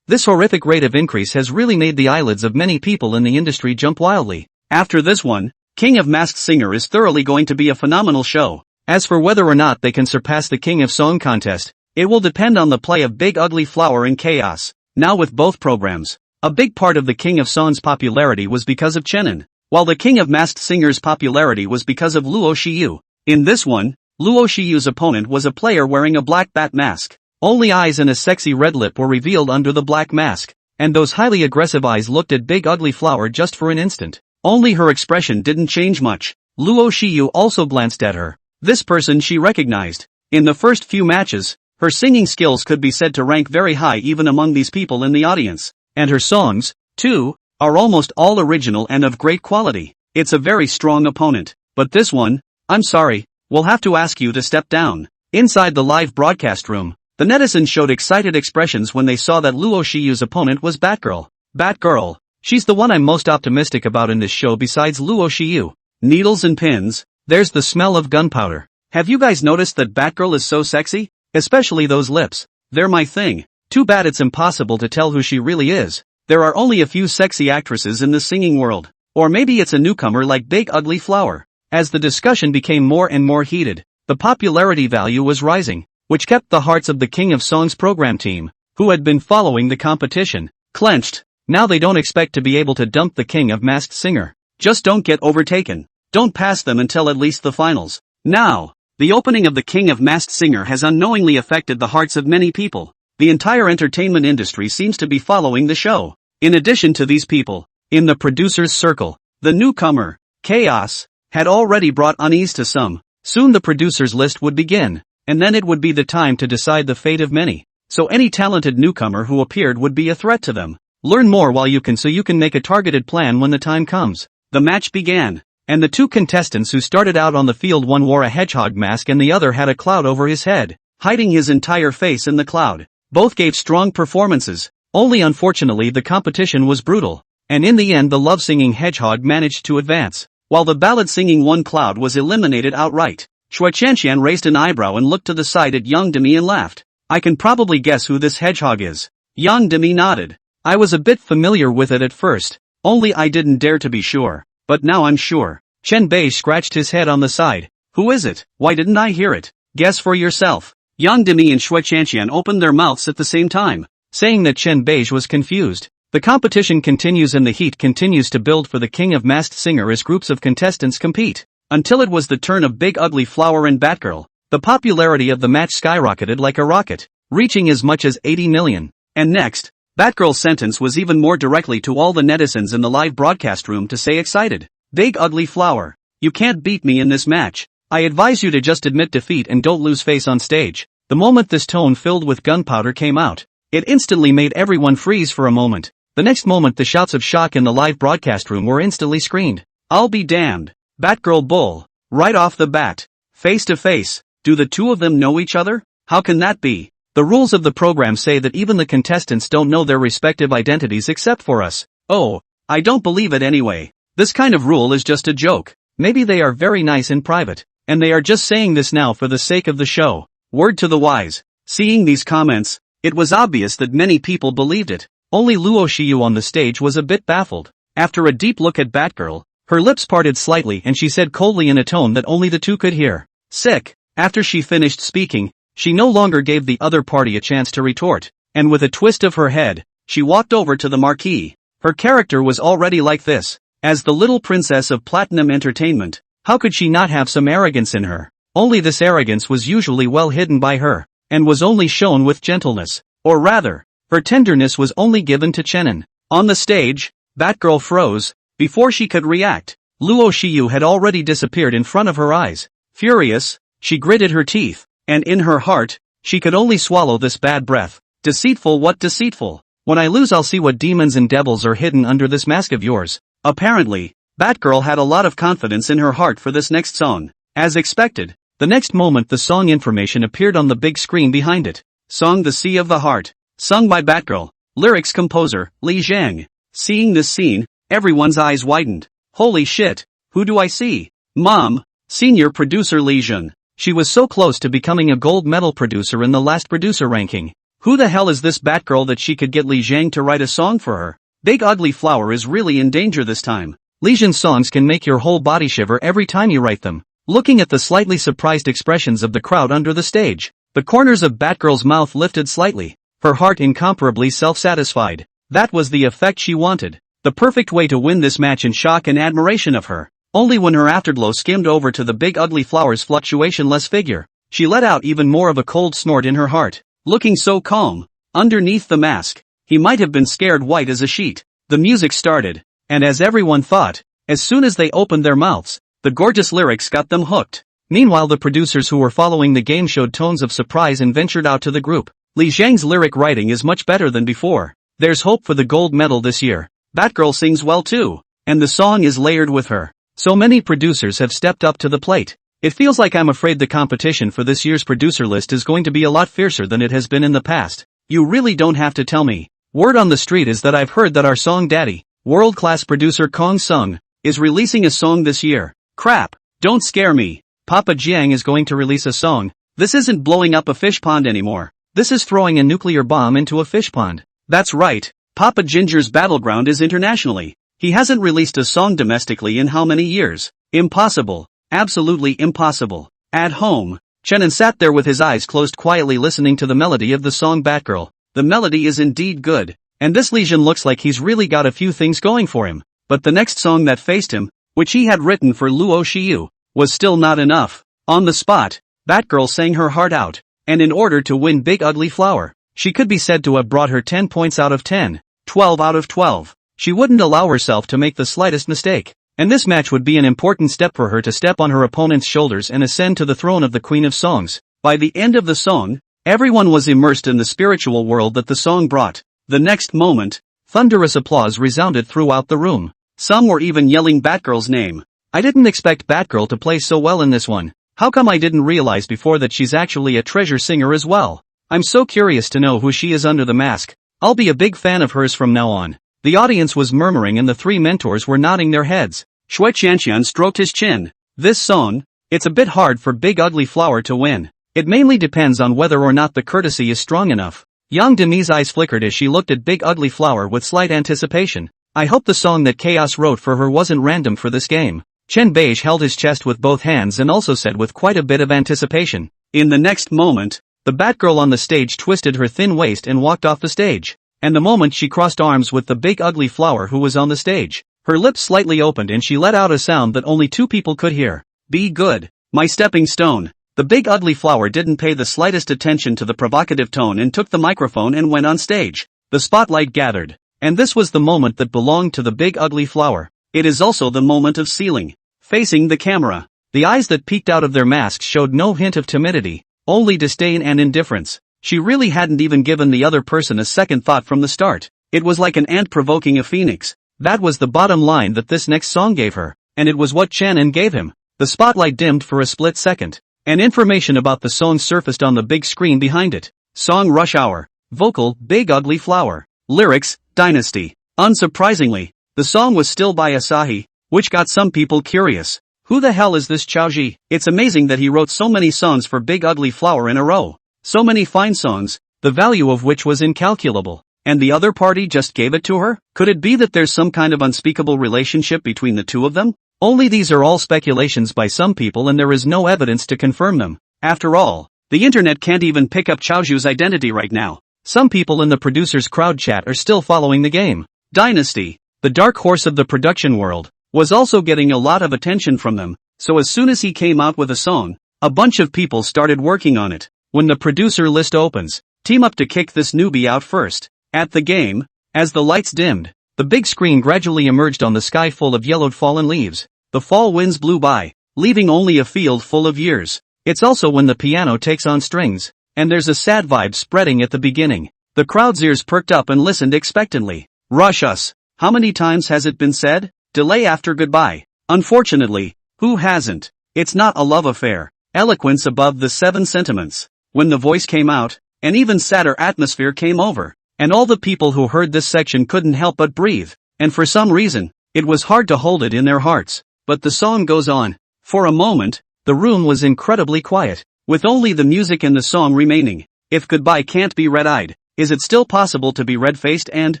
This horrific rate of increase has really made the eyelids of many people in the industry jump wildly. After this one, King of Masked Singer is thoroughly going to be a phenomenal show. As for whether or not they can surpass the King of Song contest, it will depend on the play of Big Ugly Flower and Chaos. Now with both programs, a big part of the King of Song's popularity was because of Chenin, while the King of Masked Singer's popularity was because of Luo Shiyu. In this one, Luo Shiyu's opponent was a player wearing a black bat mask. Only eyes and a sexy red lip were revealed under the black mask, and those highly aggressive eyes looked at Big Ugly Flower just for an instant. Only her expression didn't change much. Luo Shiyu also glanced at her. This person she recognized. In the first few matches, her singing skills could be said to rank very high even among these people in the audience. And her songs, too, are almost all original and of great quality. It's a very strong opponent. But this one, I'm sorry, we'll have to ask you to step down. Inside the live broadcast room, the netizens showed excited expressions when they saw that Luo Shiyu's opponent was Batgirl. Batgirl, she's the one I'm most optimistic about in this show besides Luo Shiyu. Needles and pins, there's the smell of gunpowder. Have you guys noticed that Batgirl is so sexy? Especially those lips. They're my thing. Too bad it's impossible to tell who she really is. There are only a few sexy actresses in the singing world. Or maybe it's a newcomer like Big Ugly Flower. As the discussion became more and more heated, the popularity value was rising, which kept the hearts of the King of Song's program team, who had been following the competition, clenched. Now they don't expect to be able to dump the King of Masked Singer. Just don't get overtaken. Don't pass them until at least the finals. Now, the opening of the King of Masked Singer has unknowingly affected the hearts of many people. The entire entertainment industry seems to be following the show. In addition to these people, in the producer's circle, the newcomer, Chaos, had already brought unease to some. Soon the producer's list would begin, and then it would be the time to decide the fate of many. So any talented newcomer who appeared would be a threat to them. Learn more while you can so you can make a targeted plan when the time comes. The match began, and the two contestants who started out on the field, one wore a hedgehog mask and the other had a cloud over his head, hiding his entire face in the cloud. Both gave strong performances, only unfortunately the competition was brutal, and in the end the love-singing hedgehog managed to advance, while the ballad-singing one cloud was eliminated outright. Shui Qianqian raised an eyebrow and looked to the side at Yang Demi and laughed. I can probably guess who this hedgehog is. Yang Demi nodded. I was a bit familiar with it at first, only I didn't dare to be sure. But now I'm sure. Chen Bei scratched his head on the side. Who is it? Why didn't I hear it? Guess for yourself. Yang Demi and Shui Qianqian opened their mouths at the same time, saying that Chen Bei was confused. The competition continues and the heat continues to build for the King of Masked Singer as groups of contestants compete. Until it was the turn of Big Ugly Flower and Batgirl, the popularity of the match skyrocketed like a rocket, reaching as much as 80 million. And next, Batgirl's sentence was even more directly to all the netizens in the live broadcast room to say excited. Big Ugly Flower, you can't beat me in this match. I advise you to just admit defeat and don't lose face on stage. The moment this tone filled with gunpowder came out, it instantly made everyone freeze for a moment. The next moment the shouts of shock in the live broadcast room were instantly screened. I'll be damned. Batgirl Bull. Right off the bat. Face to face. Do the two of them know each other? How can that be? The rules of the program say that even the contestants don't know their respective identities except for us. Oh, I don't believe it anyway. This kind of rule is just a joke. Maybe they are very nice in private, and they are just saying this now for the sake of the show. Word to the wise. Seeing these comments, it was obvious that many people believed it. Only Luo Shiyu on the stage was a bit baffled. After a deep look at Batgirl, her lips parted slightly and she said coldly in a tone that only the two could hear. Sick. After she finished speaking, she no longer gave the other party a chance to retort, and with a twist of her head, she walked over to the marquee. Her character was already like this. As the little princess of Platinum Entertainment, how could she not have some arrogance in her? Only this arrogance was usually well hidden by her, and was only shown with gentleness. Or rather, her tenderness was only given to Chenin. On the stage, Batgirl froze. Before she could react, Luo Shiyu had already disappeared in front of her eyes. Furious, she gritted her teeth, and in her heart, she could only swallow this bad breath. Deceitful, what deceitful? When I lose I'll see what demons and devils are hidden under this mask of yours. Apparently, Batgirl had a lot of confidence in her heart for this next song. As expected, the next moment the song information appeared on the big screen behind it. Song The Sea of the Heart, sung by Batgirl, lyrics composer, Li Zhang. Seeing this scene, everyone's eyes widened. Holy shit, who do I see? Mom, senior producer Li Zhang. She was so close to becoming a gold medal producer in the last producer ranking. Who the hell is this Batgirl that she could get Li Zhang to write a song for her? Big Ugly Flower is really in danger this time. Li Zhang's songs can make your whole body shiver every time you write them. Looking at the slightly surprised expressions of the crowd under the stage, the corners of Batgirl's mouth lifted slightly, her heart incomparably self-satisfied. That was the effect she wanted. The perfect way to win this match in shock and admiration of her. Only when her afterglow skimmed over to the Big Ugly Flower's fluctuationless figure, she let out even more of a cold snort in her heart. Looking so calm, underneath the mask, he might have been scared white as a sheet. The music started, and as everyone thought, as soon as they opened their mouths, the gorgeous lyrics got them hooked. Meanwhile, the producers who were following the game showed tones of surprise and ventured out to the group. Li Zhang's lyric writing is much better than before. There's hope for the gold medal this year. Batgirl sings well too, and the song is layered with her. So many producers have stepped up to the plate. It feels like I'm afraid the competition for this year's producer list is going to be a lot fiercer than it has been in the past. You really don't have to tell me. Word on the street is that I've heard that our song daddy, world-class producer Kong Sung, is releasing a song this year. Crap, don't scare me. Papa Jiang is going to release a song. This isn't blowing up a fish pond anymore. This is throwing a nuclear bomb into a fish pond. That's right, Papa Ginger's battleground is internationally. He hasn't released a song domestically in how many years? Impossible. Absolutely impossible. At home, Chenin sat there with his eyes closed quietly listening to the melody of the song Batgirl. The melody is indeed good, and this Li Zhang looks like he's really got a few things going for him. But the next song that faced him, which he had written for Luo Xiyu, was still not enough. On the spot, Batgirl sang her heart out, and in order to win Big Ugly Flower, she could be said to have brought her 10 points out of 10, 12 out of 12. She wouldn't allow herself to make the slightest mistake, and this match would be an important step for her to step on her opponent's shoulders and ascend to the throne of the Queen of Songs. By the end of the song, everyone was immersed in the spiritual world that the song brought. The next moment, thunderous applause resounded throughout the room. Some were even yelling Batgirl's name. I didn't expect Batgirl to play so well in this one. How come I didn't realize before that she's actually a treasure singer as well? I'm so curious to know who she is under the mask. I'll be a big fan of hers from now on. The audience was murmuring and the three mentors were nodding their heads. Shui Qianqian stroked his chin. This song, it's a bit hard for Big Ugly Flower to win. It mainly depends on whether or not the courtesy is strong enough. Yang Demi's eyes flickered as she looked at Big Ugly Flower with slight anticipation. I hope the song that Chaos wrote for her wasn't random for this game. Chen Beige held his chest with both hands and also said with quite a bit of anticipation. In the next moment, the Batgirl on the stage twisted her thin waist and walked off the stage. And the moment she crossed arms with the Big Ugly Flower who was on the stage, her lips slightly opened and she let out a sound that only two people could hear. Be good, my stepping stone. The Big Ugly Flower didn't pay the slightest attention to the provocative tone and took the microphone and went on stage. The spotlight gathered, and this was the moment that belonged to the Big Ugly Flower. It is also the moment of sealing. Facing the camera, the eyes that peeked out of their masks showed no hint of timidity, only disdain and indifference. She really hadn't even given the other person a second thought from the start. It was like an ant provoking a phoenix. That was the bottom line that this next song gave her, and it was what Chenin gave him. The spotlight dimmed for a split second, and information about the song surfaced on the big screen behind it. Song Rush Hour. Vocal, Big Ugly Flower. Lyrics, Dynasty. Unsurprisingly, the song was still by Asahi, which got some people curious. Who the hell is this Chaoji? It's amazing that he wrote so many songs for Big Ugly Flower in a row. So many fine songs, the value of which was incalculable. And the other party just gave it to her? Could it be that there's some kind of unspeakable relationship between the two of them? Only these are all speculations by some people and there is no evidence to confirm them. After all, the internet can't even pick up Chaoju's identity right now. Some people in the producer's crowd chat are still following the game. Dynasty, the dark horse of the production world, was also getting a lot of attention from them, so as soon as he came out with a song, a bunch of people started working on it. When the producer list opens, team up to kick this newbie out first. At the game, as the lights dimmed, the big screen gradually emerged on the sky full of yellowed fallen leaves. The fall winds blew by, leaving only a field full of years. It's also when the piano takes on strings, and there's a sad vibe spreading at the beginning. The crowd's ears perked up and listened expectantly. Rush us. How many times has it been said? Delay after goodbye. Unfortunately, who hasn't? It's not a love affair. Eloquence above the 7 sentiments. When the voice came out, an even sadder atmosphere came over, and all the people who heard this section couldn't help but breathe, and for some reason, it was hard to hold it in their hearts. But the song goes on. For a moment, The room was incredibly quiet, with only the music and the song remaining. If goodbye can't be red-eyed, is it still possible to be red-faced and,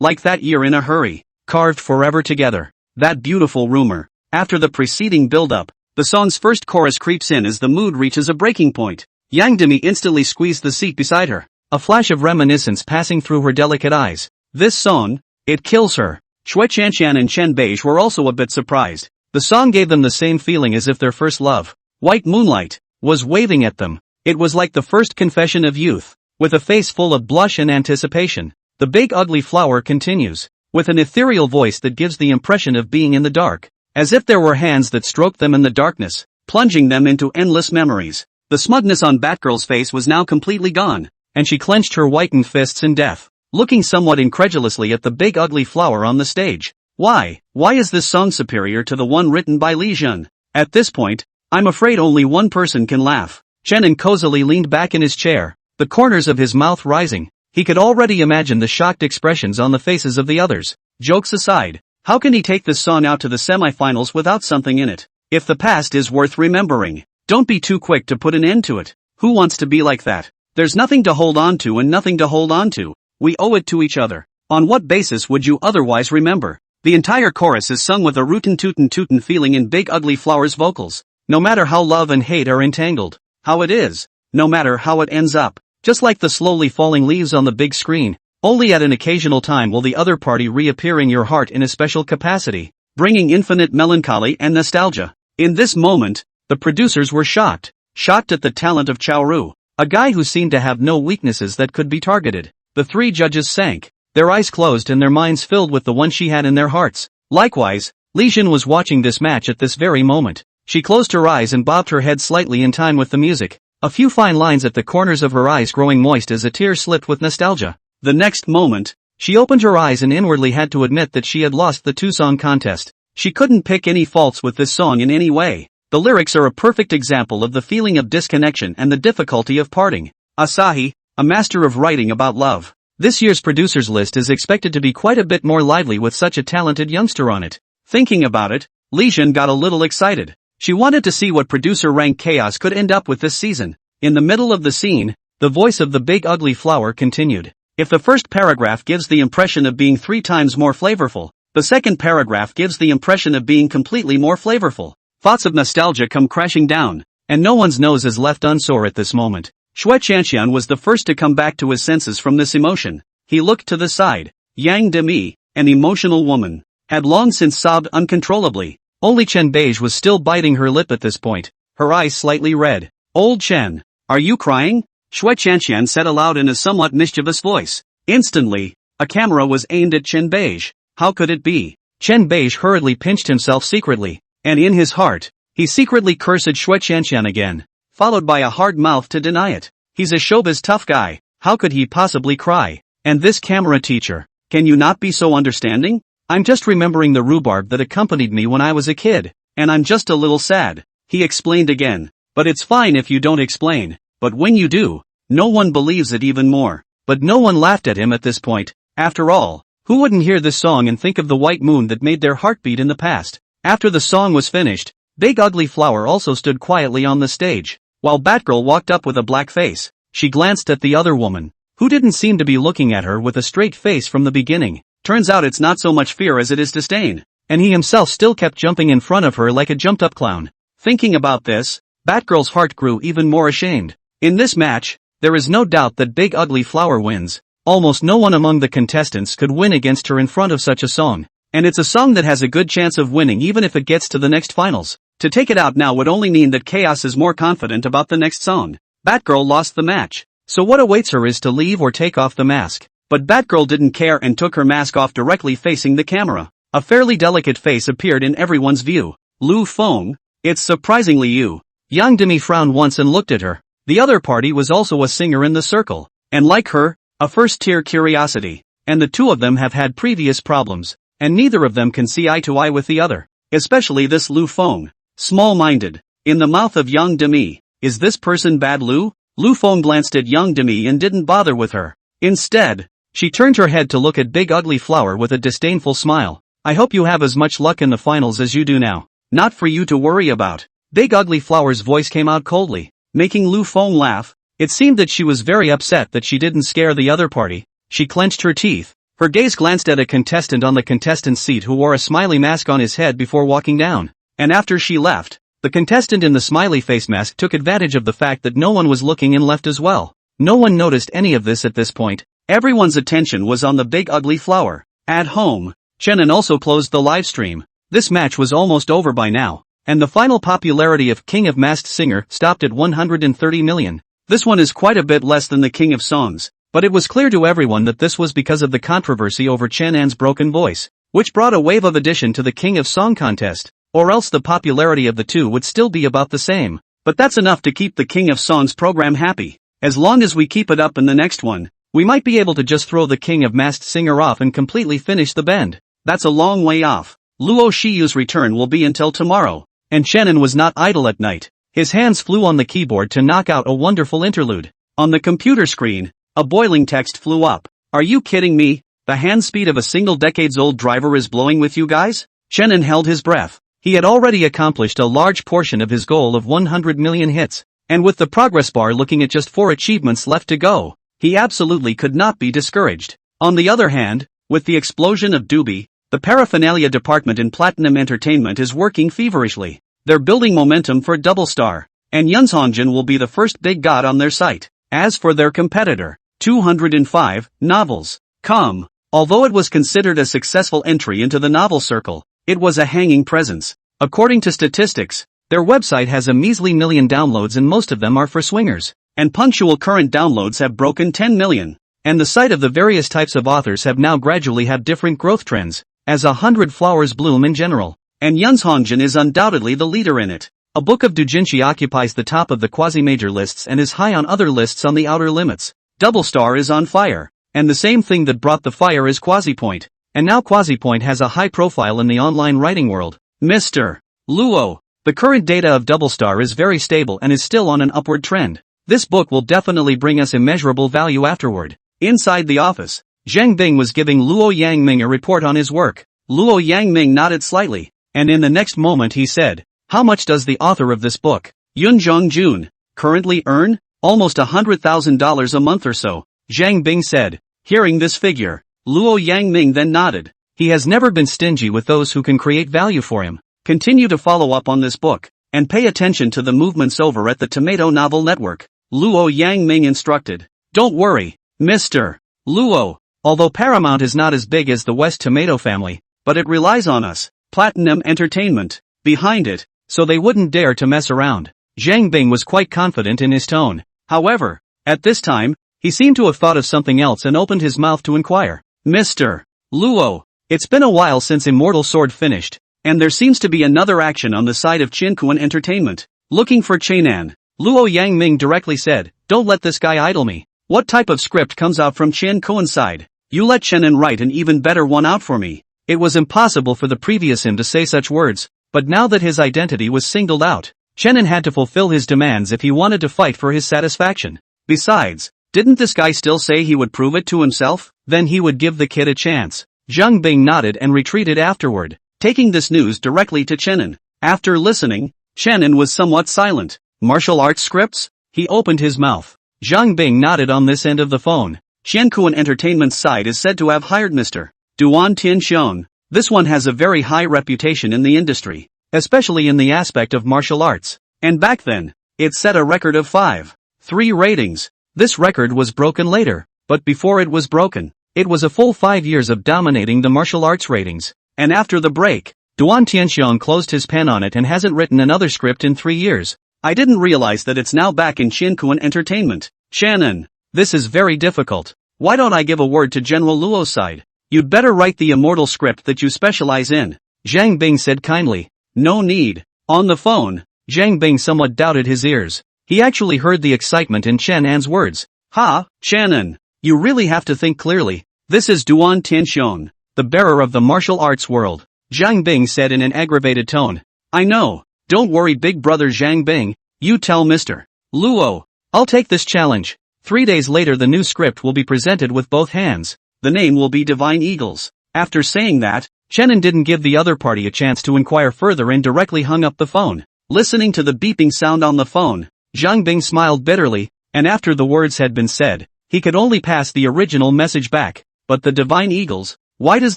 like that year in a hurry, carved forever together? That beautiful rumor. After the preceding build-up, the song's first chorus creeps in as the mood reaches a breaking point. Yang Demi instantly squeezed the seat beside her, a flash of reminiscence passing through her delicate eyes. This song, it kills her. Shui Qianqian and Chen Beige were also a bit surprised. The song gave them the same feeling as if their first love, white moonlight, was waving at them. It was like the first confession of youth. With a face full of blush and anticipation, the big ugly flower continues, with an ethereal voice that gives the impression of being in the dark, as if there were hands that stroked them in the darkness, plunging them into endless memories. The smugness on Batgirl's face was now completely gone, and she clenched her whitened fists in death, looking somewhat incredulously at the big ugly flower on the stage. Why is this song superior to the one written by Li Jun? At this point, I'm afraid only one person can laugh. Chen cozily leaned back in his chair, the corners of his mouth rising. He could already imagine the shocked expressions on the faces of the others. Jokes aside, how can he take this song out to the semifinals without something in it? If the past is worth remembering, don't be too quick to put an end to it. Who wants to be like that? There's nothing to hold on to and nothing to hold on to. We owe it to each other. On what basis would you otherwise remember? The entire chorus is sung with a rootin' tootin' tootin' feeling in Big Ugly Flower's vocals. No matter how love and hate are entangled, how it is, no matter how it ends up, just like the slowly falling leaves on the big screen, only at an occasional time will the other party reappear in your heart in a special capacity, bringing infinite melancholy and nostalgia. In this moment, the producers were shocked at the talent of Chao Ru, a guy who seemed to have no weaknesses that could be targeted. The three judges sank, their eyes closed and their minds filled with the one she had in their hearts. Likewise, Li Jun was watching this match at this very moment. She closed her eyes and bobbed her head slightly in time with the music, a few fine lines at the corners of her eyes growing moist as a tear slipped with nostalgia. The next moment, she opened her eyes and inwardly had to admit that she had lost the two-song contest. She couldn't pick any faults with this song in any way. The lyrics are a perfect example of the feeling of disconnection and the difficulty of parting. Asahi, a master of writing about love. This year's producers list is expected to be quite a bit more lively with such a talented youngster on it. Thinking about it, Li Jun got a little excited. She wanted to see what producer rank chaos could end up with this season. In the middle of the scene, the voice of the big ugly flower continued. If the first paragraph gives the impression of being 3 times more flavorful, the second paragraph gives the impression of being completely more flavorful. Thoughts of nostalgia come crashing down, and no one's nose is left unsore at this moment. Shui Qianqian was the first to come back to his senses from this emotion. He looked to the side. Yang Demi, an emotional woman, had long since sobbed uncontrollably. Only Chen Beige was still biting her lip at this point, her eyes slightly red. Old Chen, are you crying? Shui Qianqian said aloud in a somewhat mischievous voice. Instantly, a camera was aimed at Chen Beige. How could it be? Chen Beige hurriedly pinched himself secretly, and in his heart, he secretly cursed Shui Qianqian again, followed by a hard mouth to deny it. He's a showbiz tough guy, how could he possibly cry? And this camera teacher, can you not be so understanding? I'm just remembering the rhubarb that accompanied me when I was a kid, and I'm just a little sad, he explained again. But it's fine if you don't explain, but when you do, no one believes it even more. But no one laughed at him at this point. After all, who wouldn't hear this song and think of the white moon that made their heartbeat in the past? After the song was finished, Big Ugly Flower also stood quietly on the stage. While Batgirl walked up with a black face, she glanced at the other woman, who didn't seem to be looking at her with a straight face from the beginning. Turns out it's not so much fear as it is disdain, and he himself still kept jumping in front of her like a jumped-up clown. Thinking about this, Batgirl's heart grew even more ashamed. In this match, there is no doubt that Big Ugly Flower wins. Almost no one among the contestants could win against her in front of such a song. And it's a song that has a good chance of winning even if it gets to the next finals. To take it out now would only mean that Chaos is more confident about the next song. Batgirl lost the match, so what awaits her is to leave or take off the mask. But Batgirl didn't care and took her mask off directly facing the camera. A fairly delicate face appeared in everyone's view. Lu Feng, it's surprisingly you. Yang Demi frowned once and looked at her. The other party was also a singer in the circle, and like her, a first-tier curiosity. And the two of them have had previous problems, and neither of them can see eye to eye with the other. Especially this Lu Feng. Small-minded. In the mouth of Yang Demi, is this person bad Lu? Lu Feng glanced at Yang Demi and didn't bother with her. Instead, she turned her head to look at Big Ugly Flower with a disdainful smile. I hope you have as much luck in the finals as you do now. Not for you to worry about. Big Ugly Flower's voice came out coldly, making Lu Feng laugh. It seemed that she was very upset that she didn't scare the other party. She clenched her teeth. Her gaze glanced at a contestant on the contestant's seat who wore a smiley mask on his head before walking down. And after she left, the contestant in the smiley face mask took advantage of the fact that no one was looking and left as well. No one noticed any of this at this point. Everyone's attention was on the Big Ugly Flower. At home, Chenin also closed the live stream. This match was almost over by now, and the final popularity of King of Masked Singer stopped at 130 million. This one is quite a bit less than the King of Songs, but it was clear to everyone that this was because of the controversy over Chen An's broken voice, which brought a wave of addition to the King of Song contest, or else the popularity of the two would still be about the same. But that's enough to keep the King of Songs program happy. As long as we keep it up in the next one, we might be able to just throw the King of Masked Singer off and completely finish the bend. That's a long way off. Luo Shiyu's return will be until tomorrow, and Chenin was not idle at night. His hands flew on the keyboard to knock out a wonderful interlude. On the computer screen, a boiling text flew up. Are you kidding me? The hand speed of a single decades-old driver is blowing with you guys? Chenin held his breath. He had already accomplished a large portion of his goal of 100 million hits, and with the progress bar looking at just 4 achievements left to go, he absolutely could not be discouraged. On the other hand, with the explosion of Doobie, the paraphernalia department in Platinum Entertainment is working feverishly. They're building momentum for Double Star, and Yunzhongjin will be the first big god on their site. As for their competitor, 205 novels.com, although it was considered a successful entry into the novel circle, it was a hanging presence. According to statistics, their website has a measly million downloads and most of them are for swingers, and punctual current downloads have broken 10 million. And the site of the various types of authors have now gradually had different growth trends, as 100 flowers bloom in general. And Yunzhongjin is undoubtedly the leader in it. A book of doujinshi occupies the top of the quasi-major lists and is high on other lists on the outer limits. Double Star is on fire, and the same thing that brought the fire is Quasipoint. And now Quasipoint has a high profile in the online writing world. Mr. Luo, the current data of Double Star is very stable and is still on an upward trend. This book will definitely bring us immeasurable value afterward. Inside the office, Zhang Bing was giving Luo Yangming a report on his work. Luo Yangming nodded slightly, and in the next moment he said, "How much does the author of this book, Yunzhong Jun, currently earn? Almost $100,000 a month or so," Zhang Bing said. Hearing this figure, Luo Yangming then nodded. He has never been stingy with those who can create value for him. Continue to follow up on this book, and pay attention to the movements over at the Tomato Novel Network, Luo Yangming instructed. Don't worry, Mr. Luo, although Paramount is not as big as the West Tomato family, but it relies on us, Platinum Entertainment, behind it, so they wouldn't dare to mess around. Zhang Bing was quite confident in his tone. However, at this time, he seemed to have thought of something else and opened his mouth to inquire. Mr. Luo, it's been a while since Immortal Sword finished, and there seems to be another action on the side of Qinkuan Entertainment. Looking for Chenan, Luo Yangming directly said, "Don't let this guy idle me. What type of script comes out from Qinkuan's side? You let Chenan write an even better one out for me." It was impossible for the previous him to say such words, but now that his identity was singled out, Chenan had to fulfill his demands if he wanted to fight for his satisfaction. Besides, didn't this guy still say he would prove it to himself? Then he would give the kid a chance. Zhang Bing nodded and retreated afterward, taking this news directly to Chenan. After listening, Chenan was somewhat silent. Martial arts scripts? He opened his mouth. Zhang Bing nodded on this end of the phone. Qiankuan Entertainment's side is said to have hired Mr. Duan Tianxiong. This one has a very high reputation in the industry, especially in the aspect of martial arts. And back then, it set a record of 5.3 ratings. This record was broken later, but before it was broken, it was a full 5 years of dominating the martial arts ratings. And after the break, Duan Tianxiong closed his pen on it and hasn't written another script in 3 years. I didn't realize that it's now back in Qiankuan Entertainment. Shannon, this is very difficult. Why don't I give a word to General Luo's side? You'd better write the immortal script that you specialize in, Zhang Bing said kindly. No need. On the phone, Zhang Bing somewhat doubted his ears. He actually heard the excitement in Chen An's words. Ha, Shannon, you really have to think clearly. This is Duan Tianxiong, the bearer of the martial arts world, Zhang Bing said in an aggravated tone. I know. Don't worry, big brother Zhang Bing. You tell Mr. Luo. I'll take this challenge. 3 days later the new script will be presented with both hands. The name will be Divine Eagles. After saying that, Chenin didn't give the other party a chance to inquire further and directly hung up the phone. Listening to the beeping sound on the phone, Zhang Bing smiled bitterly, and after the words had been said, he could only pass the original message back. But the Divine Eagles, why does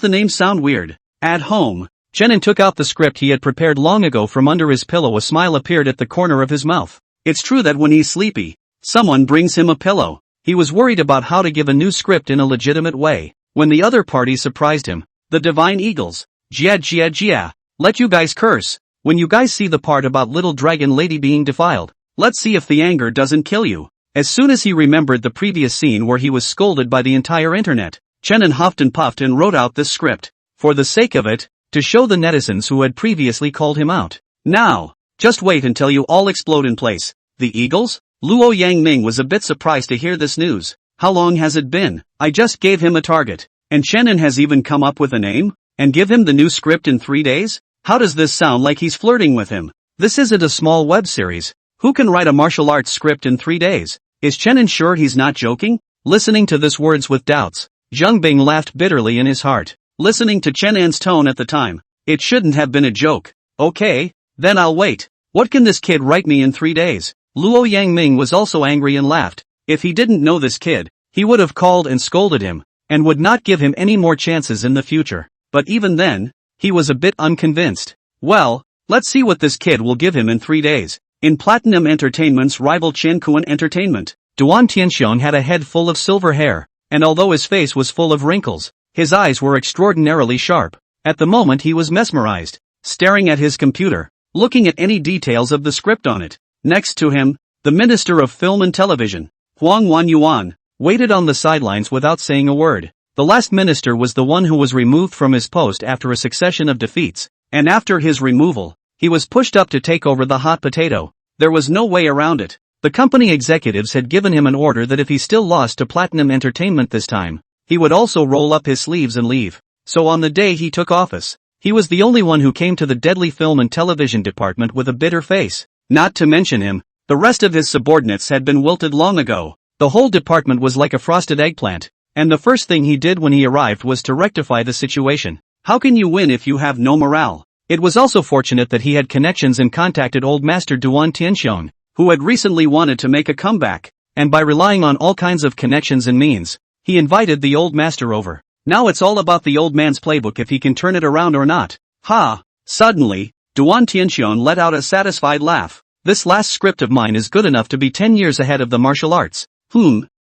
the name sound weird? At home, Chenin took out the script he had prepared long ago from under his pillow. A smile appeared at the corner of his mouth. It's true that when he's sleepy, someone brings him a pillow. He was worried about how to give a new script in a legitimate way, when the other party surprised him. The Divine Eagles. Jia, let you guys curse. When you guys see the part about little dragon lady being defiled, let's see if the anger doesn't kill you. As soon as he remembered the previous scene where he was scolded by the entire internet, Chenin huffed and puffed and wrote out this script. For the sake of it, to show the netizens who had previously called him out. Now, just wait until you all explode in place. The Eagles? Luo Yangming was a bit surprised to hear this news. How long has it been? I just gave him a target. And Chenin has even come up with a name? And give him the new script in 3 days? How does this sound like he's flirting with him? This isn't a small web series. Who can write a martial arts script in 3 days? Is Chenin sure he's not joking? Listening to this words with doubts, Zhang Bing laughed bitterly in his heart. Listening to Chenin's tone at the time, it shouldn't have been a joke. Okay, then I'll wait. What can this kid write me in 3 days? Luo Yangming was also angry and laughed. If he didn't know this kid, he would have called and scolded him, and would not give him any more chances in the future. But even then, he was a bit unconvinced. Well, let's see what this kid will give him in 3 days. In Platinum Entertainment's rival Qiankuan Entertainment, Duan Tianxiong had a head full of silver hair, and although his face was full of wrinkles, his eyes were extraordinarily sharp. At the moment he was mesmerized, staring at his computer, looking at any details of the script on it. Next to him, the Minister of Film and Television, Huang Wanyuan, waited on the sidelines without saying a word. The last minister was the one who was removed from his post after a succession of defeats, and after his removal, he was pushed up to take over the hot potato. There was no way around it. The company executives had given him an order that if he still lost to Platinum Entertainment this time, he would also roll up his sleeves and leave. So on the day he took office, he was the only one who came to the deadly film and television department with a bitter face. Not to mention him, the rest of his subordinates had been wilted long ago. The whole department was like a frosted eggplant, and the first thing he did when he arrived was to rectify the situation. How can you win if you have no morale? It was also fortunate that he had connections and contacted old master Duan Tianxiong, who had recently wanted to make a comeback, and by relying on all kinds of connections and means, he invited the old master over. Now it's all about the old man's playbook if he can turn it around or not. Ha! Suddenly, Duan Tianxiong let out a satisfied laugh. This last script of mine is good enough to be 10 years ahead of the martial arts.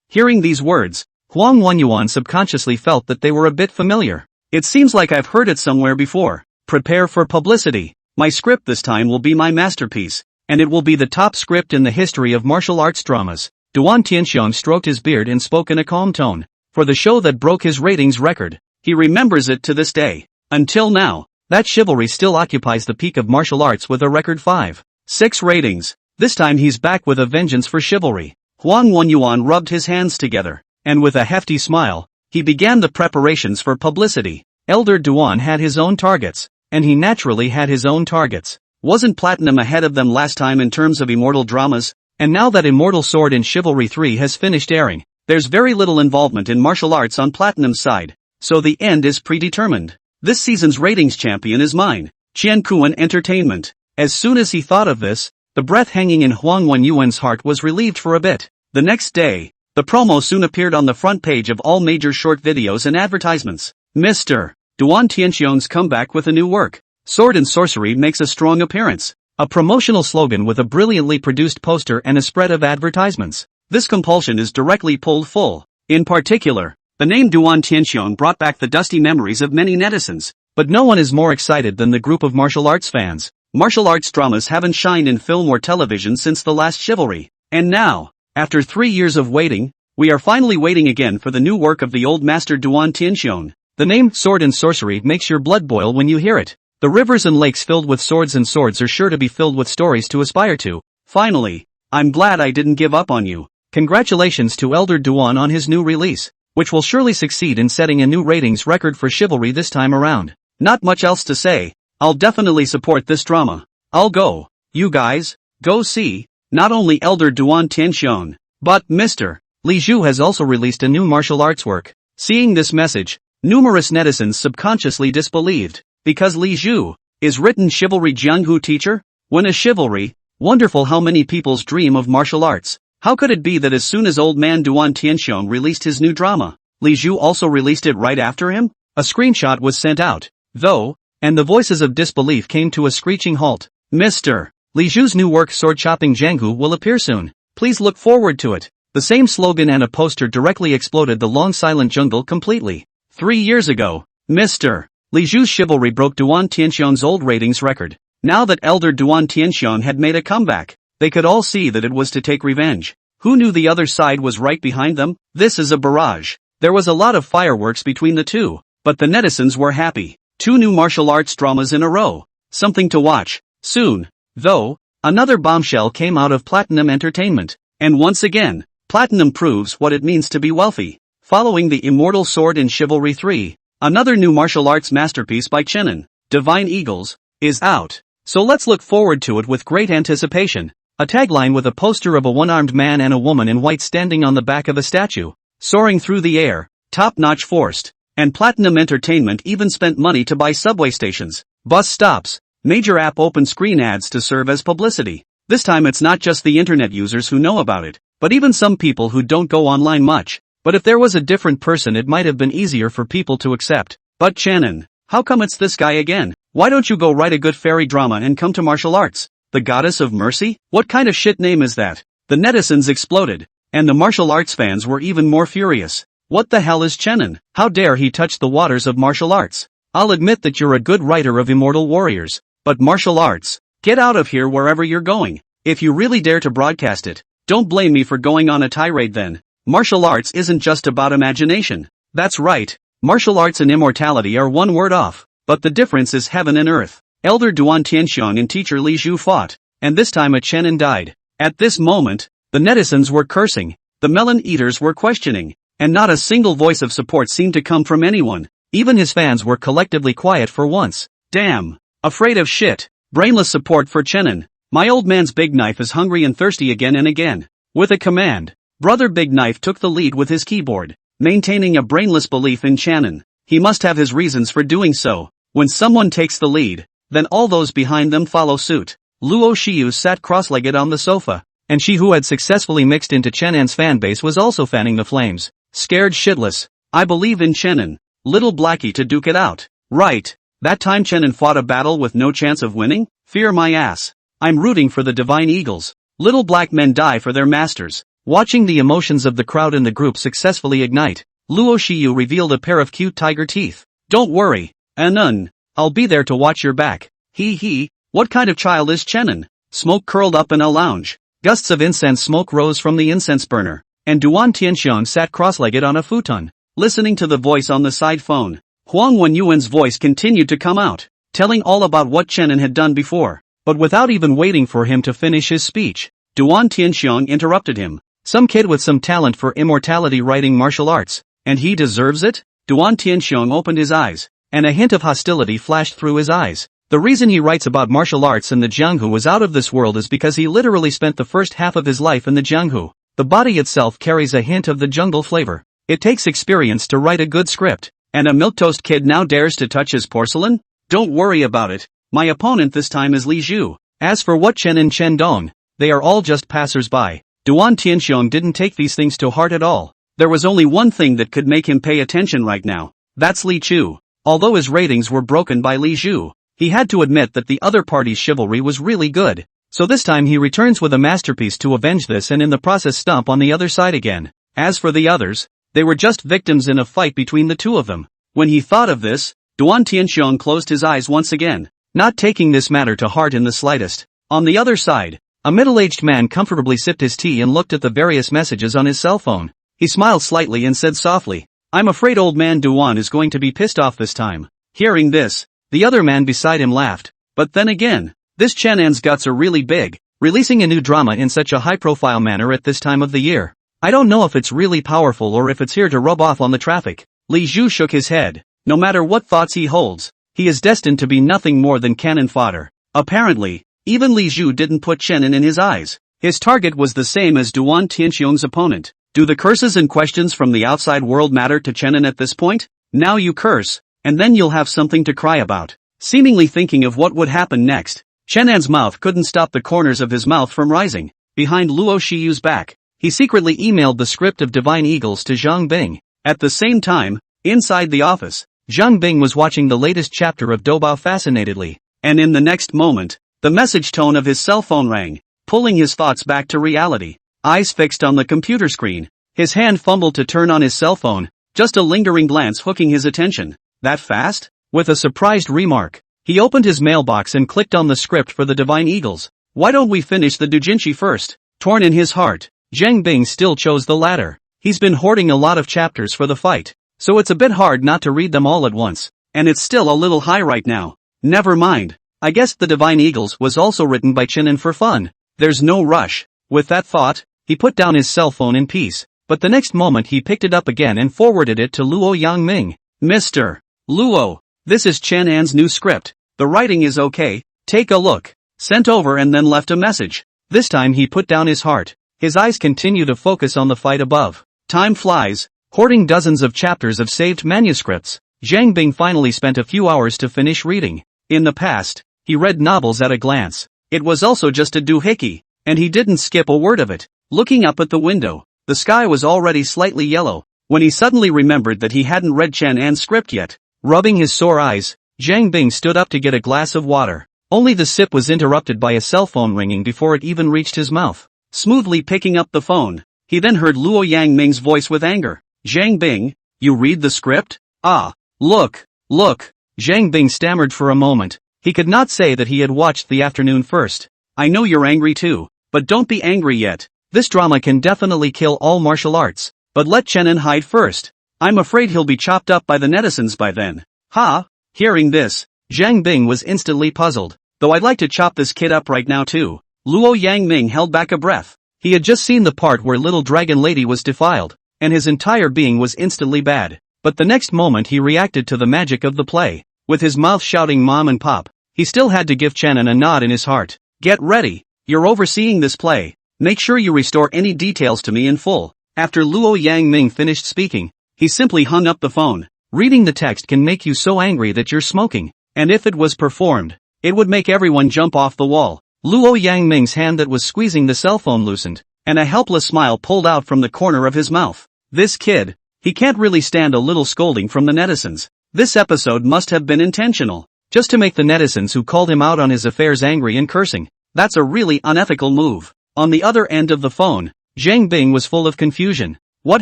Hearing these words, Huang Wanyuan subconsciously felt that they were a bit familiar. It seems like I've heard it somewhere before. Prepare for publicity. My script this time will be my masterpiece, and it will be the top script in the history of martial arts dramas. Duan Tianxiong stroked his beard and spoke in a calm tone. For the show that broke his ratings record, he remembers it to this day. Until now, that chivalry still occupies the peak of martial arts with a record 5.6 ratings. This time he's back with a vengeance for chivalry. Huang Wanyuan rubbed his hands together, and with a hefty smile, he began the preparations for publicity. Elder Duan had his own targets, and he naturally had his own targets. Wasn't Platinum ahead of them last time in terms of immortal dramas? And now that Immortal Sword in Chivalry 3 has finished airing, there's very little involvement in martial arts on Platinum's side, so the end is predetermined. This season's ratings champion is mine, Qiankuan Entertainment. As soon as he thought of this, the breath hanging in Huang Wanyuan's heart was relieved for a bit. The next day, the promo soon appeared on the front page of all major short videos and advertisements. Mr. Duan Tianxiong's comeback with a new work, Sword and Sorcery, makes a strong appearance. A promotional slogan with a brilliantly produced poster and a spread of advertisements. This compulsion is directly pulled full. In particular, the name Duan Tianxiong brought back the dusty memories of many netizens. But no one is more excited than the group of martial arts fans. Martial arts dramas haven't shined in film or television since the last Chivalry. And now, after 3 years of waiting, we are finally waiting again for the new work of the old master Duan Tianxiong. The name Sword and Sorcery makes your blood boil when you hear it. The rivers and lakes filled with swords and swords are sure to be filled with stories to aspire to. Finally, I'm glad I didn't give up on you. Congratulations to Elder Duan on his new release, which will surely succeed in setting a new ratings record for Chivalry this time around. Not much else to say. I'll definitely support this drama. I'll go. You guys, go see, not only Elder Duan Tianxiong, but Mr. Li Zhu has also released a new martial arts work. Seeing this message, numerous netizens subconsciously disbelieved, because Li Zhu is written Chivalry Jianghu teacher. When a chivalry, wonderful how many people's dream of martial arts. How could it be that as soon as old man Duan Tianxiong released his new drama, Li Zhu also released it right after him? A screenshot was sent out, though, and the voices of disbelief came to a screeching halt. Mr. Li Zhu's new work Sword Chopping Jianghu will appear soon. Please look forward to it. The same slogan and a poster directly exploded the long silent jungle completely. 3 years ago, Mr. Li Zhu's chivalry broke Duan Tianxiong's old ratings record. Now that elder Duan Tianxiong had made a comeback, they could all see that it was to take revenge. Who knew the other side was right behind them? This is a barrage. There was a lot of fireworks between the two, but the netizens were happy. 2 new martial arts dramas in a row. Something to watch. Soon. Though, another bombshell came out of Platinum Entertainment. And once again, Platinum proves what it means to be wealthy. Following the Immortal Sword in Chivalry 3, another new martial arts masterpiece by Chenin, Divine Eagles, is out. So let's look forward to it with great anticipation. A tagline with a poster of a one-armed man and a woman in white standing on the back of a statue, soaring through the air, top-notch forced. And Platinum Entertainment even spent money to buy subway stations, bus stops, major app open screen ads to serve as publicity. This time it's not just the internet users who know about it, but even some people who don't go online much. But if there was a different person it might have been easier for people to accept. But Chenin, how come it's this guy again? Why don't you go write a good fairy drama and come to martial arts? The Goddess of Mercy? What kind of shit name is that? The netizens exploded, and the martial arts fans were even more furious. What the hell is Chenin? How dare he touch the waters of martial arts? I'll admit that you're a good writer of Immortal Warriors, but martial arts? Get out of here wherever you're going. If you really dare to broadcast it, don't blame me for going on a tirade then. Martial arts isn't just about imagination. That's right, martial arts and immortality are one word off. But the difference is heaven and earth. Elder Duan Tianxiong and teacher Li Zhu fought, and this time a Chenin died. At this moment, the netizens were cursing, the melon eaters were questioning, and not a single voice of support seemed to come from anyone. Even his fans were collectively quiet for once. Damn. Afraid of shit. Brainless support for Chenin. My old man's Big Knife is hungry and thirsty again and again. With a command, Brother Big Knife took the lead with his keyboard, maintaining a brainless belief in Chenin. He must have his reasons for doing so. When someone takes the lead, then all those behind them follow suit. Luo Shiyu sat cross-legged on the sofa, and she who had successfully mixed into Chenin's fanbase was also fanning the flames. Scared shitless. I believe in Chenin. Little Blackie to duke it out. Right. That time Chenin fought a battle with no chance of winning? Fear my ass. I'm rooting for the Divine Eagles. Little black men die for their masters. Watching the emotions of the crowd in the group successfully ignite, Luo Shiyu revealed a pair of cute tiger teeth. Don't worry, Anun. I'll be there to watch your back. He, what kind of child is Chenin? Smoke curled up in a lounge. Gusts of incense smoke rose from the incense burner, and Duan Tianxiong sat cross-legged on a futon, listening to the voice on the side phone. Huang Wenyuan's voice continued to come out, telling all about what Chenin had done before. But without even waiting for him to finish his speech, Duan Tianxiong interrupted him. Some kid with some talent for immortality writing martial arts, and he deserves it? Duan Tianxiong opened his eyes, and a hint of hostility flashed through his eyes. The reason he writes about martial arts and the Jianghu was out of this world is because he literally spent the first half of his life in the Jianghu. The body itself carries a hint of the jungle flavor. It takes experience to write a good script, and a milquetoast kid now dares to touch his porcelain? Don't worry about it. My opponent this time is Li Zhu. As for what Chen and Chen Dong, they are all just passers-by. Duan Tianxiong didn't take these things to heart at all. There was only one thing that could make him pay attention right now. That's Li Chu. Although his ratings were broken by Li Zhu, he had to admit that the other party's chivalry was really good. So this time he returns with a masterpiece to avenge this and in the process stomp on the other side again. As for the others, they were just victims in a fight between the two of them. When he thought of this, Duan Tianxiong closed his eyes once again, not taking this matter to heart in the slightest. On the other side, a middle-aged man comfortably sipped his tea and looked at the various messages on his cell phone. He smiled slightly and said softly, I'm afraid old man Duan is going to be pissed off this time. Hearing this, the other man beside him laughed. But then again, this Chenan's guts are really big, releasing a new drama in such a high-profile manner at this time of the year. I don't know if it's really powerful or if it's here to rub off on the traffic. Li Zhu shook his head. No matter what thoughts he holds, he is destined to be nothing more than cannon fodder. Apparently, even Li Zhu didn't put Chenin in his eyes. His target was the same as Duan Tianxiong's opponent. Do the curses and questions from the outside world matter to Chenin at this point? Now you curse, and then you'll have something to cry about. Seemingly thinking of what would happen next, Chen An's mouth couldn't stop the corners of his mouth from rising. Behind Luo Shiyu's back, he secretly emailed the script of Divine Eagles to Zhang Bing. At the same time, inside the office, Zhang Bing was watching the latest chapter of Doubao fascinatedly, and in the next moment, the message tone of his cell phone rang, pulling his thoughts back to reality. Eyes fixed on the computer screen, his hand fumbled to turn on his cell phone, just a lingering glance hooking his attention. That fast? With a surprised remark, he opened his mailbox and clicked on the script for the Divine Eagles. Why don't we finish the doujinshi first? Torn in his heart, Zhang Bing still chose the latter. He's been hoarding a lot of chapters for the fight, so it's a bit hard not to read them all at once, and it's still a little high right now. Never mind. I guess the Divine Eagles was also written by Chen An for fun. There's no rush. With that thought, he put down his cell phone in peace, but the next moment he picked it up again and forwarded it to Luo Yangming. Mr. Luo, this is Chen An's new script. The writing is okay, take a look. Sent over and then left a message. This time he put down his heart. His eyes continue to focus on the fight above. Time flies, hoarding dozens of chapters of saved manuscripts. Zhang Bing finally spent a few hours to finish reading. In the past, he read novels at a glance. It was also just a doohickey, and he didn't skip a word of it. Looking up at the window, the sky was already slightly yellow, when he suddenly remembered that he hadn't read Chen An's script yet. Rubbing his sore eyes, Zhang Bing stood up to get a glass of water. Only the sip was interrupted by a cell phone ringing before it even reached his mouth. Smoothly picking up the phone, he then heard Luo Yangming's voice with anger. Zhang Bing, you read the script? Ah, look. Zhang Bing stammered for a moment. He could not say that he had watched the afternoon first. I know you're angry too, but don't be angry yet. This drama can definitely kill all martial arts, but let Chen An hide first. I'm afraid he'll be chopped up by the netizens by then. Ha! Hearing this, Zhang Bing was instantly puzzled. Though I'd like to chop this kid up right now too. Luo Yangming held back a breath. He had just seen the part where little dragon lady was defiled, and his entire being was instantly bad. But the next moment he reacted to the magic of the play. With his mouth shouting mom and pop, he still had to give Chen An a nod in his heart. Get ready, you're overseeing this play. Make sure you restore any details to me in full. After Luo Yangming finished speaking, he simply hung up the phone. Reading the text can make you so angry that you're smoking, and if it was performed, it would make everyone jump off the wall. Luo Yangming's hand that was squeezing the cell phone loosened, and a helpless smile pulled out from the corner of his mouth. This kid, he can't really stand a little scolding from the netizens. This episode must have been intentional, just to make the netizens who called him out on his affairs angry and cursing. That's a really unethical move. On the other end of the phone, Zhang Bing was full of confusion. What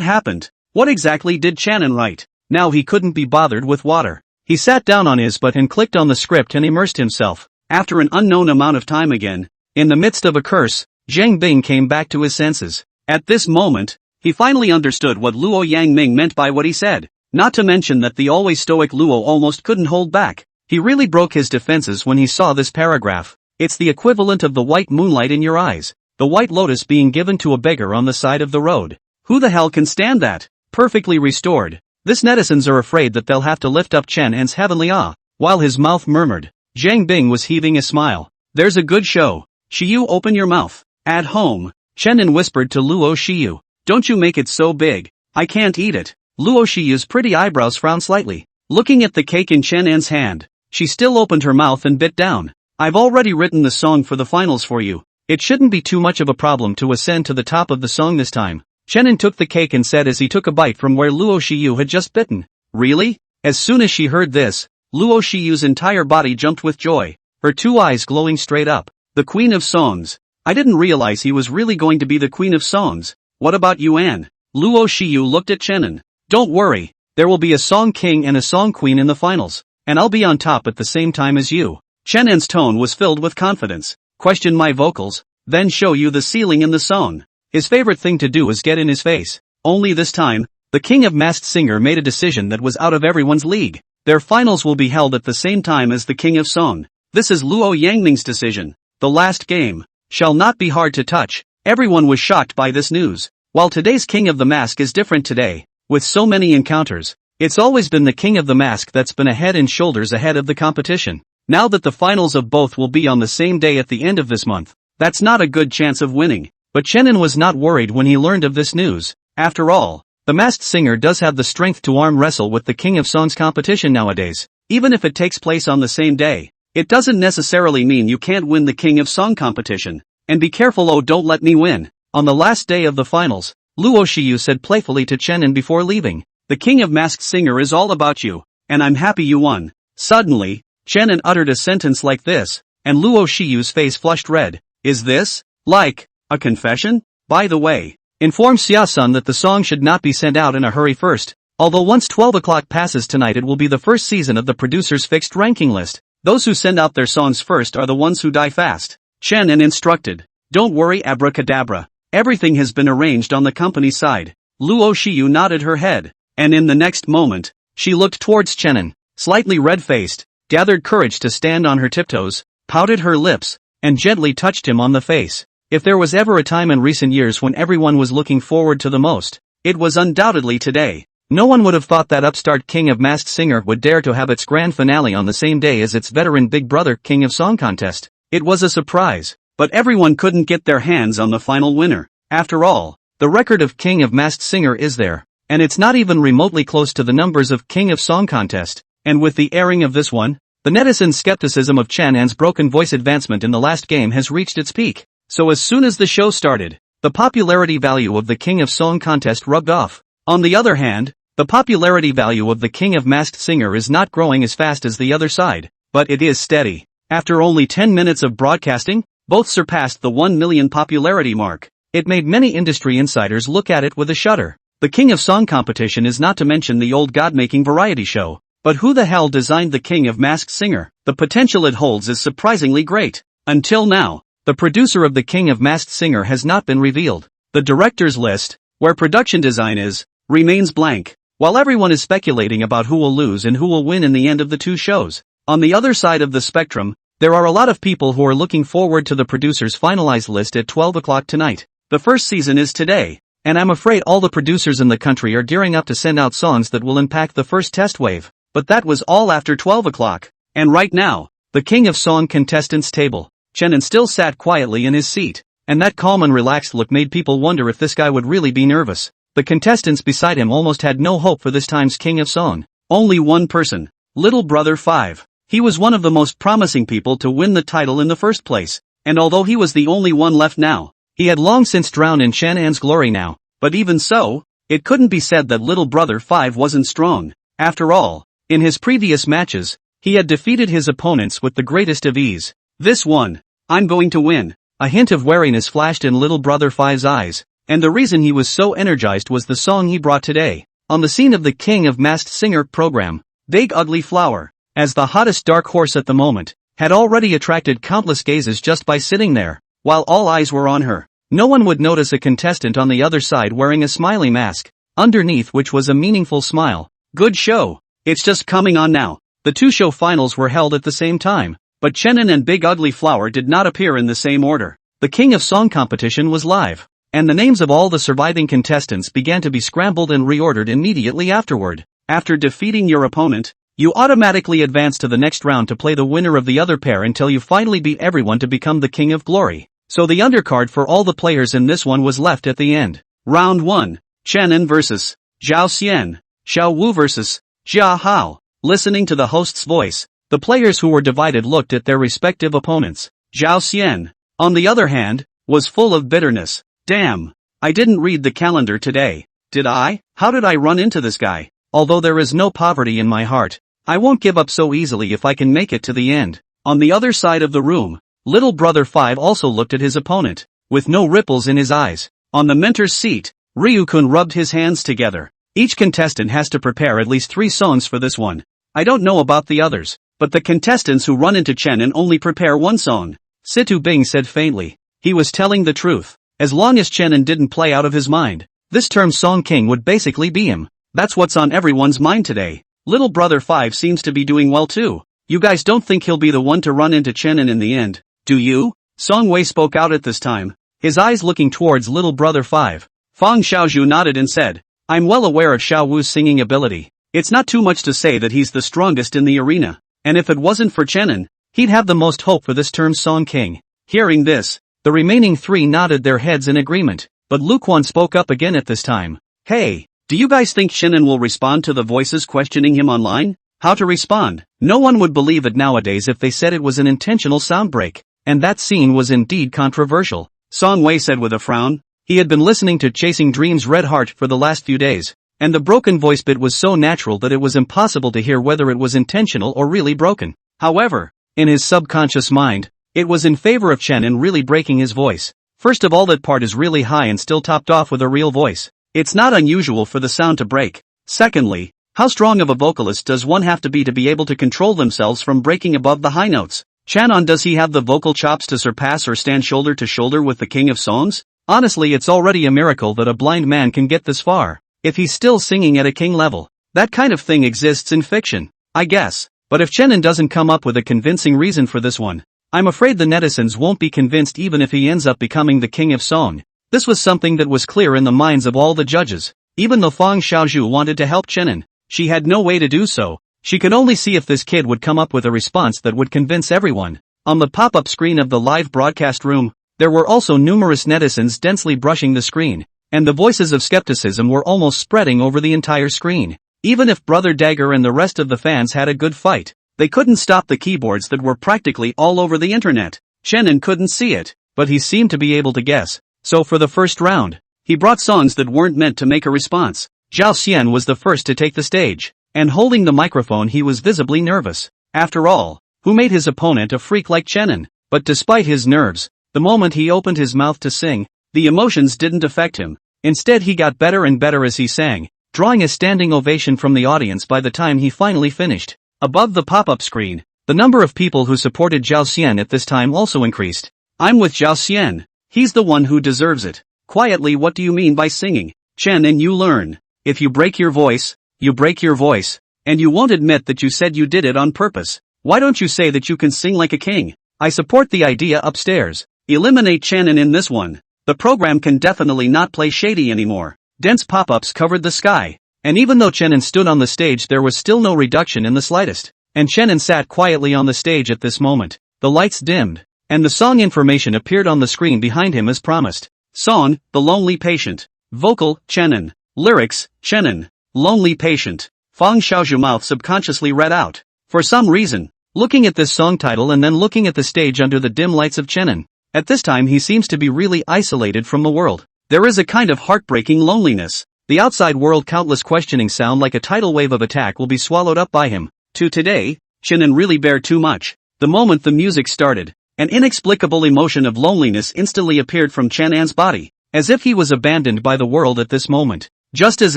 happened? What exactly did Chen An write? Now he couldn't be bothered with water. He sat down on his butt and clicked on the script and immersed himself. After an unknown amount of time again, in the midst of a curse, Zhang Bing came back to his senses. At this moment, he finally understood what Luo Yangming meant by what he said. Not to mention that the always stoic Luo almost couldn't hold back. He really broke his defenses when he saw this paragraph. It's the equivalent of the white moonlight in your eyes, the white lotus being given to a beggar on the side of the road. Who the hell can stand that? Perfectly restored. This netizens are afraid that they'll have to lift up Chen An's heavenly awe. While his mouth murmured, Zhang Bing was heaving a smile. There's a good show. Shiyu, open your mouth. At home, Chen An whispered to Luo Shiyu. Don't you make it so big. I can't eat it. Luo Shiyu's pretty eyebrows frowned slightly. Looking at the cake in Chen An's hand, she still opened her mouth and bit down. I've already written the song for the finals for you. It shouldn't be too much of a problem to ascend to the top of the song this time. Chen An took the cake and said as he took a bite from where Luo Shiyu had just bitten. Really? As soon as she heard this, Luo Shiyu's entire body jumped with joy, her two eyes glowing straight up. The Queen of Songs. I didn't realize he was really going to be the Queen of Songs. What about you, Anne? Luo Shiyu looked at Chen An. Don't worry, there will be a song king and a song queen in the finals, and I'll be on top at the same time as you. Chen An's tone was filled with confidence. Question my vocals, then show you the ceiling in the song. His favorite thing to do is get in his face. Only this time, the King of Masked Singer made a decision that was out of everyone's league. Their finals will be held at the same time as the King of Song. This is Luo Yangming's decision. The last game shall not be hard to touch. Everyone was shocked by this news. While today's King of the Mask is different today, with so many encounters, it's always been the King of the Mask that's been a head and shoulders ahead of the competition. Now that the finals of both will be on the same day at the end of this month, that's not a good chance of winning. But Chen An was not worried when he learned of this news. After all, the Masked Singer does have the strength to arm wrestle with the King of Songs competition nowadays, even if it takes place on the same day. It doesn't necessarily mean you can't win the King of Song competition. And be careful, oh, don't let me win. On the last day of the finals, Luo Shiyu said playfully to Chenin before leaving, "The King of Masked Singer is all about you, and I'm happy you won." Suddenly, Chenin uttered a sentence like this, and Luo Shiyu's face flushed red. "Is this, like, a confession? By the way, inform Xia-sun that the song should not be sent out in a hurry first, although once 12 o'clock passes tonight it will be the first season of the producer's fixed ranking list. Those who send out their songs first are the ones who die fast." Chenin instructed. "Don't worry, abracadabra. Everything has been arranged on the company side." Luo Shiyu nodded her head, and in the next moment, she looked towards Chenin, slightly red-faced, gathered courage to stand on her tiptoes, pouted her lips, and gently touched him on the face. If there was ever a time in recent years when everyone was looking forward to the most, it was undoubtedly today. No one would have thought that upstart King of Masked Singer would dare to have its grand finale on the same day as its veteran big brother King of Song contest. It was a surprise, but everyone couldn't get their hands on the final winner. After all, the record of King of Masked Singer is there, and it's not even remotely close to the numbers of King of Song contest. And with the airing of this one, the netizen skepticism of Chenin's broken voice advancement in the last game has reached its peak. So as soon as the show started, the popularity value of the King of Song contest rubbed off. On the other hand, the popularity value of the King of Masked Singer is not growing as fast as the other side, but it is steady. After only 10 minutes of broadcasting, both surpassed the 1 million popularity mark. It made many industry insiders look at it with a shudder. The King of Song competition is not to mention the old god-making variety show. But who the hell designed the King of Masked Singer? The potential it holds is surprisingly great. Until now, the producer of the King of Masked Singer has not been revealed. The director's list, where production design is, remains blank, while everyone is speculating about who will lose and who will win in the end of the two shows. On the other side of the spectrum, there are a lot of people who are looking forward to the producer's finalized list at 12 o'clock tonight. The first season is today, and I'm afraid all the producers in the country are gearing up to send out songs that will impact the first test wave. But that was all after 12 o'clock. And right now, the King of Song contestants table, Chenin still sat quietly in his seat, and that calm and relaxed look made people wonder if this guy would really be nervous. The contestants beside him almost had no hope for this time's King of Song. Only one person, Little Brother 5. He was one of the most promising people to win the title in the first place, and although he was the only one left now, he had long since drowned in Chenin's glory now. But even so, it couldn't be said that Little Brother 5 wasn't strong. After all, in his previous matches, he had defeated his opponents with the greatest of ease. This one, "I'm going to win." A hint of wariness flashed in Little Brother 5's eyes, and the reason he was so energized was the song he brought today. On the scene of the King of Masked Singer program, Big Ugly Flower, as the hottest dark horse at the moment, had already attracted countless gazes just by sitting there. While all eyes were on her, no one would notice a contestant on the other side wearing a smiley mask, underneath which was a meaningful smile. Good show. It's just coming on now. The two show finals were held at the same time, but Chenin and Big Ugly Flower did not appear in the same order. The King of Song competition was live, and the names of all the surviving contestants began to be scrambled and reordered immediately afterward. After defeating your opponent, you automatically advance to the next round to play the winner of the other pair until you finally beat everyone to become the King of Glory. So the undercard for all the players in this one was left at the end. Round 1. Chenin vs. Zhao Xian. Xiao Wu vs. Jia Hao. Listening to the host's voice, the players who were divided looked at their respective opponents. Zhao Xian, on the other hand, was full of bitterness. Damn, I didn't read the calendar today. Did I? How did I run into this guy? Although there is no poverty in my heart, I won't give up so easily if I can make it to the end. On the other side of the room, Little Brother 5 also looked at his opponent, with no ripples in his eyes. On the mentor's seat, Ryu-kun rubbed his hands together. Each contestant has to prepare at least 3 songs for this one. I don't know about the others, but the contestants who run into Chenin only prepare 1 song. Situ Bing said faintly. He was telling the truth. As long as Chenin didn't play out of his mind, this term Song King would basically be him. That's what's on everyone's mind today. Little Brother 5 seems to be doing well too. You guys don't think he'll be the one to run into Chenin in the end, do you? Song Wei spoke out at this time, his eyes looking towards Little Brother 5. Fang Xiaozhu nodded and said, I'm well aware of Xiao Wu's singing ability. It's not too much to say that he's the strongest in the arena, and if it wasn't for Chenin, he'd have the most hope for this term Song King. Hearing this, the remaining 3 nodded their heads in agreement, but Luquan spoke up again at this time. Hey, do you guys think Chenin will respond to the voices questioning him online? How to respond? No one would believe it nowadays if they said it was an intentional sound break. And that scene was indeed controversial. Song Wei said with a frown. He had been listening to Chasing Dreams Red Heart for the last few days, and the broken voice bit was so natural that it was impossible to hear whether it was intentional or really broken. However, in his subconscious mind, it was in favor of Chen and really breaking his voice. First of all, that part is really high and still topped off with a real voice. It's not unusual for the sound to break. Secondly, how strong of a vocalist does one have to be able to control themselves from breaking above the high notes? Chanon, does he have the vocal chops to surpass or stand shoulder to shoulder with the king of songs? Honestly, it's already a miracle that a blind man can get this far. If he's still singing at a king level. That kind of thing exists in fiction, I guess. But if Chenin doesn't come up with a convincing reason for this one, I'm afraid the netizens won't be convinced even if he ends up becoming the king of song. This was something that was clear in the minds of all the judges. Even though Fang Xiaozhu wanted to help Chenin, she had no way to do so. She could only see if this kid would come up with a response that would convince everyone. On the pop-up screen of the live broadcast room, there were also numerous netizens densely brushing the screen, and the voices of skepticism were almost spreading over the entire screen. Even if Brother Dagger and the rest of the fans had a good fight, they couldn't stop the keyboards that were practically all over the internet. Chenin couldn't see it, but he seemed to be able to guess. So for the first round, he brought songs that weren't meant to make a response. Zhao Xian was the first to take the stage, and holding the microphone he was visibly nervous. After all, who made his opponent a freak like Chenin? But despite his nerves, the moment he opened his mouth to sing, the emotions didn't affect him. Instead, he got better and better as he sang, drawing a standing ovation from the audience by the time he finally finished. Above the pop-up screen, the number of people who supported Zhao Xian at this time also increased. I'm with Zhao Xian. He's the one who deserves it. Quietly, what do you mean by singing? Chen, and you learn. If you break your voice, you break your voice. And you won't admit that you said you did it on purpose. Why don't you say that you can sing like a king? I support the idea upstairs. Eliminate Chenin in this one. The program can definitely not play shady anymore. Dense pop-ups covered the sky. And even though Chenin stood on the stage, there was still no reduction in the slightest. And Chenin sat quietly on the stage at this moment. The lights dimmed, and the song information appeared on the screen behind him as promised. Song, The Lonely Patient. Vocal, Chenin. Lyrics, Chenin. Lonely Patient. Fang Xiaozhu mouth subconsciously read out. For some reason, looking at this song title and then looking at the stage under the dim lights of Chenin, at this time he seems to be really isolated from the world. There is a kind of heartbreaking loneliness. The outside world, countless questioning sound like a tidal wave of attack will be swallowed up by him. To today, Chenin really bear too much. The moment the music started, an inexplicable emotion of loneliness instantly appeared from Chenan's body, as if he was abandoned by the world at this moment. Just as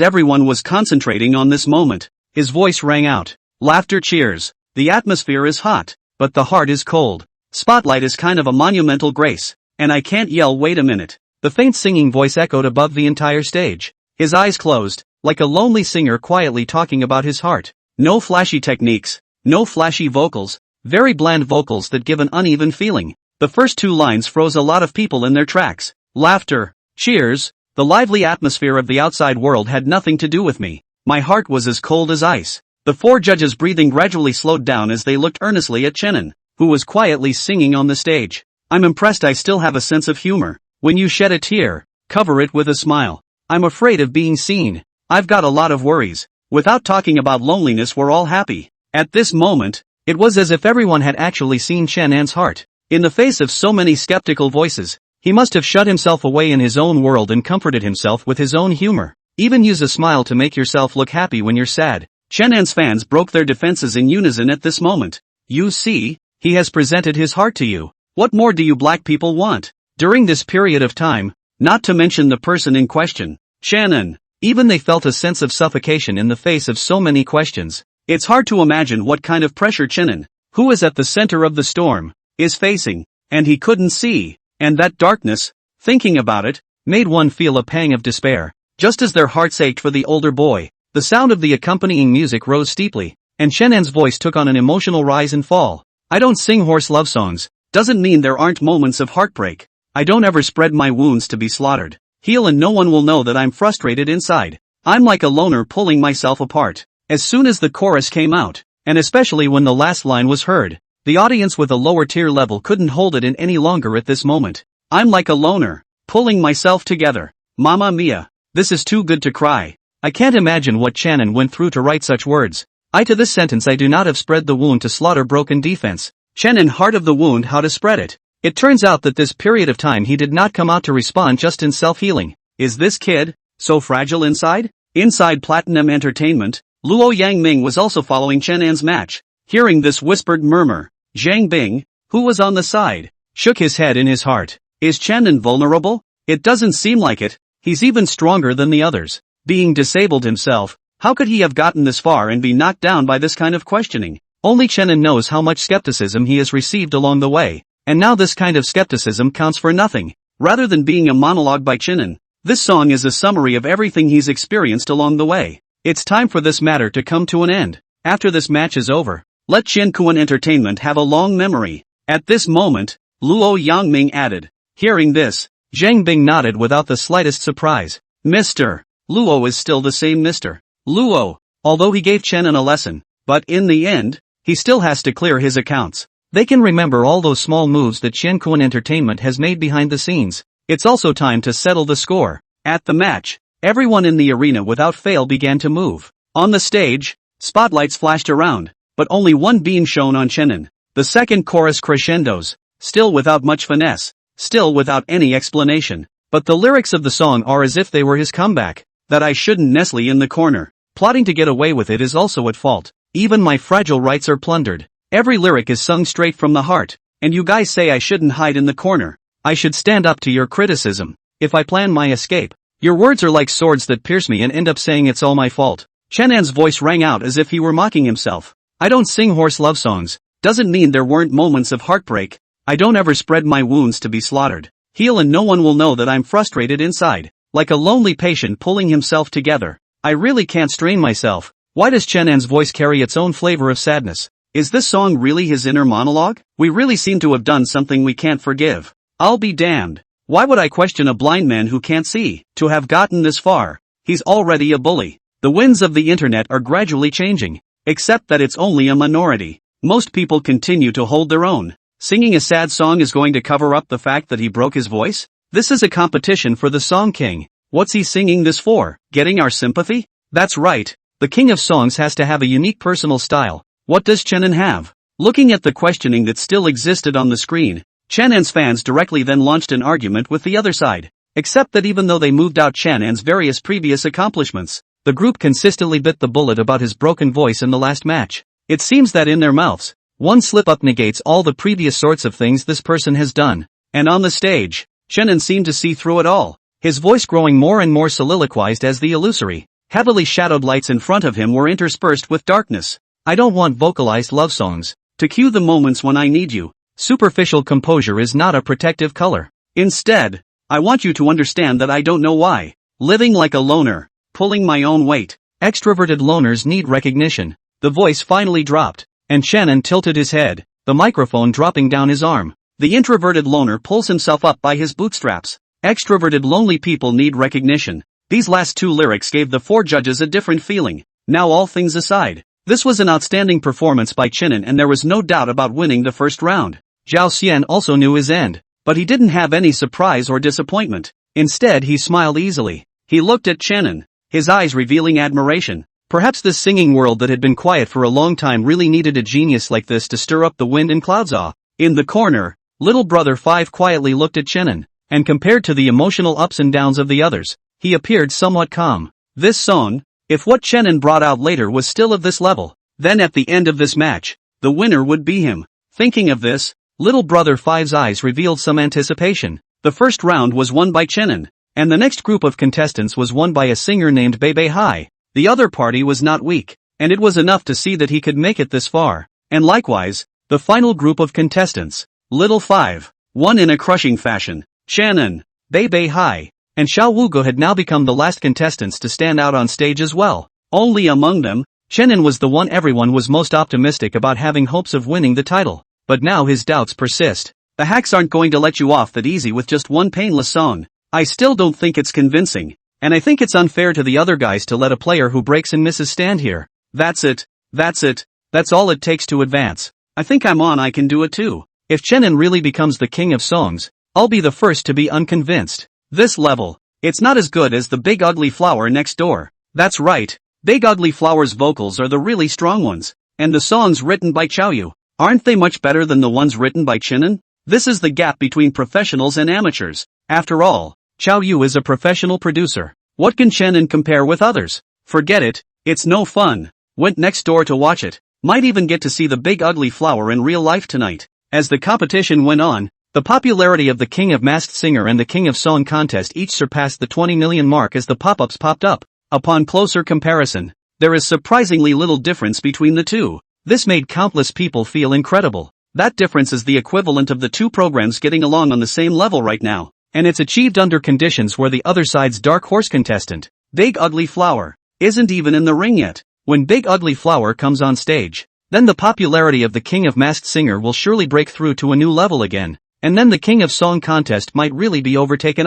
everyone was concentrating on this moment, his voice rang out. Laughter, cheers. The atmosphere is hot, but the heart is cold. Spotlight is kind of a monumental grace, and I can't yell, wait a minute. The faint singing voice echoed above the entire stage. His eyes closed, like a lonely singer quietly talking about his heart. No flashy techniques, no flashy vocals, very bland vocals that give an uneven feeling. The first two lines froze a lot of people in their tracks. Laughter, cheers. The lively atmosphere of the outside world had nothing to do with me. My heart was as cold as ice. The four judges' breathing gradually slowed down as they looked earnestly at Chenin, who was quietly singing on the stage. I'm impressed I still have a sense of humor. When you shed a tear, cover it with a smile. I'm afraid of being seen. I've got a lot of worries. Without talking about loneliness, we're all happy. At this moment, it was as if everyone had actually seen Chenan's heart. In the face of so many skeptical voices, he must have shut himself away in his own world and comforted himself with his own humor. Even use a smile to make yourself look happy when you're sad. Chenan's fans broke their defenses in unison at this moment. You see, he has presented his heart to you. What more do you black people want? During this period of time, not to mention the person in question, Chenin, even they felt a sense of suffocation in the face of so many questions. It's hard to imagine what kind of pressure Chenin, who is at the center of the storm, is facing, and he couldn't see, and that darkness, thinking about it, made one feel a pang of despair. Just as their hearts ached for the older boy, the sound of the accompanying music rose steeply, and Chenin's voice took on an emotional rise and fall. I don't sing horse love songs, doesn't mean there aren't moments of heartbreak. I don't ever spread my wounds to be slaughtered. Heal and no one will know that I'm frustrated inside. I'm like a loner pulling myself apart. As soon as the chorus came out, and especially when the last line was heard, the audience with a lower tier level couldn't hold it in any longer at this moment. I'm like a loner, pulling myself together. Mamma mia. This is too good to cry. I can't imagine what Chenin went through to write such words. To this sentence I do not have spread the wound to slaughter broken defense. Chenin heart of the wound how to spread it. It turns out that this period of time he did not come out to respond just in self-healing. Is this kid so fragile inside? Inside Platinum Entertainment, Luo Yangming was also following Chenin's match. Hearing this whispered murmur, Zhang Bing, who was on the side, shook his head in his heart. Is Chenin vulnerable? It doesn't seem like it. He's even stronger than the others. Being disabled himself, how could he have gotten this far and be knocked down by this kind of questioning? Only Chenin knows how much skepticism he has received along the way, and now this kind of skepticism counts for nothing. Rather than being a monologue by Chenin, this song is a summary of everything he's experienced along the way. It's time for this matter to come to an end. After this match is over, let Qiankuan Entertainment have a long memory. At this moment, Luo Yangming added. Hearing this, Zhang Bing nodded without the slightest surprise. Mr. Luo is still the same Mr. Luo, although he gave Chenin a lesson, but in the end, he still has to clear his accounts. They can remember all those small moves that Qiankuan Entertainment has made behind the scenes. It's also time to settle the score. At the match, everyone in the arena without fail began to move. On the stage, spotlights flashed around, but only one beam shone on Chenin. The second chorus crescendos, still without much finesse, still without any explanation. But the lyrics of the song are as if they were his comeback. That I shouldn't Nestle in the corner. Plotting to get away with it is also at fault. Even my fragile rights are plundered. Every lyric is sung straight from the heart. And you guys say I shouldn't hide in the corner. I should stand up to your criticism. If I plan my escape, your words are like swords that pierce me and end up saying it's all my fault. Chenin's voice rang out as if he were mocking himself. I don't sing horse love songs. Doesn't mean there weren't moments of heartbreak. I don't ever spread my wounds to be slaughtered. Heal and no one will know that I'm frustrated inside. Like a lonely patient pulling himself together. I really can't strain myself. Why does Chenin's voice carry its own flavor of sadness? Is this song really his inner monologue? We really seem to have done something we can't forgive. I'll be damned. Why would I question a blind man who can't see? To have gotten this far, he's already a bully. The winds of the internet are gradually changing. Except that it's only a minority. Most people continue to hold their own. Singing a sad song is going to cover up the fact that he broke his voice? This is a competition for the Song King. What's he singing this for? Getting our sympathy? That's right. The King of Songs has to have a unique personal style. What does Chenin have? Looking at the questioning that still existed on the screen, Chenin's fans directly then launched an argument with the other side. Except that even though they moved out Chenin's various previous accomplishments, the group consistently bit the bullet about his broken voice in the last match. It seems that in their mouths, one slip-up negates all the previous sorts of things this person has done. And on the stage, Chenin seemed to see through it all. His voice growing more and more soliloquized as the illusory, heavily shadowed lights in front of him were interspersed with darkness. I don't want vocalized love songs. To cue the moments when I need you. Superficial composure is not a protective color. Instead, I want you to understand that I don't know why. Living like a loner. Pulling my own weight. Extroverted loners need recognition. The voice finally dropped, and Chenin tilted his head, the microphone dropping down his arm. The introverted loner pulls himself up by his bootstraps. Extroverted lonely people need recognition. These last two lyrics gave the four judges a different feeling. Now all things aside, this was an outstanding performance by Chenin and there was no doubt about winning the first round. Zhao Xian also knew his end, but he didn't have any surprise or disappointment. Instead he smiled easily. He looked at Chenin, his eyes revealing admiration. Perhaps this singing world that had been quiet for a long time really needed a genius like this to stir up the wind and clouds. In the corner, little brother 5 quietly looked at Chenin, and compared to the emotional ups and downs of the others, he appeared somewhat calm. This song, if what Chenin brought out later was still of this level, then at the end of this match, the winner would be him. Thinking of this, little brother 5's eyes revealed some anticipation. The first round was won by Chenin, and the next group of contestants was won by a singer named Bebe Hai. The other party was not weak, and it was enough to see that he could make it this far. And likewise, the final group of contestants, Little 5, won in a crushing fashion. Chenin, Bebe Hai, and Xiao Wugo had now become the last contestants to stand out on stage as well. Only among them, Chenin was the one everyone was most optimistic about having hopes of winning the title. But now his doubts persist. The hacks aren't going to let you off that easy with just one painless song. I still don't think it's convincing. And I think it's unfair to the other guys to let a player who breaks and misses stand here. That's it. That's all it takes to advance. I think I can do it too. If Chenin really becomes the king of songs, I'll be the first to be unconvinced. This level, it's not as good as the big ugly flower next door. That's right, Big Ugly Flower's vocals are the really strong ones, and the songs written by Xiaoyu, aren't they much better than the ones written by Chinen? This is the gap between professionals and amateurs. After all, Xiaoyu is a professional producer. What can Chinen compare with others? Forget it, it's no fun. Went next door to watch it. Might even get to see the Big Ugly Flower in real life tonight. As the competition went on, the popularity of the King of Masked Singer and the King of Song contest each surpassed the 20 million mark as the pop-ups popped up. Upon closer comparison, there is surprisingly little difference between the two. This made countless people feel incredible. That difference is the equivalent of the two programs getting along on the same level right now, and it's achieved under conditions where the other side's dark horse contestant, Big Ugly Flower, isn't even in the ring yet. When Big Ugly Flower comes on stage, then the popularity of the King of Masked Singer will surely break through to a new level again, and then the King of Song contest might really be overtaken.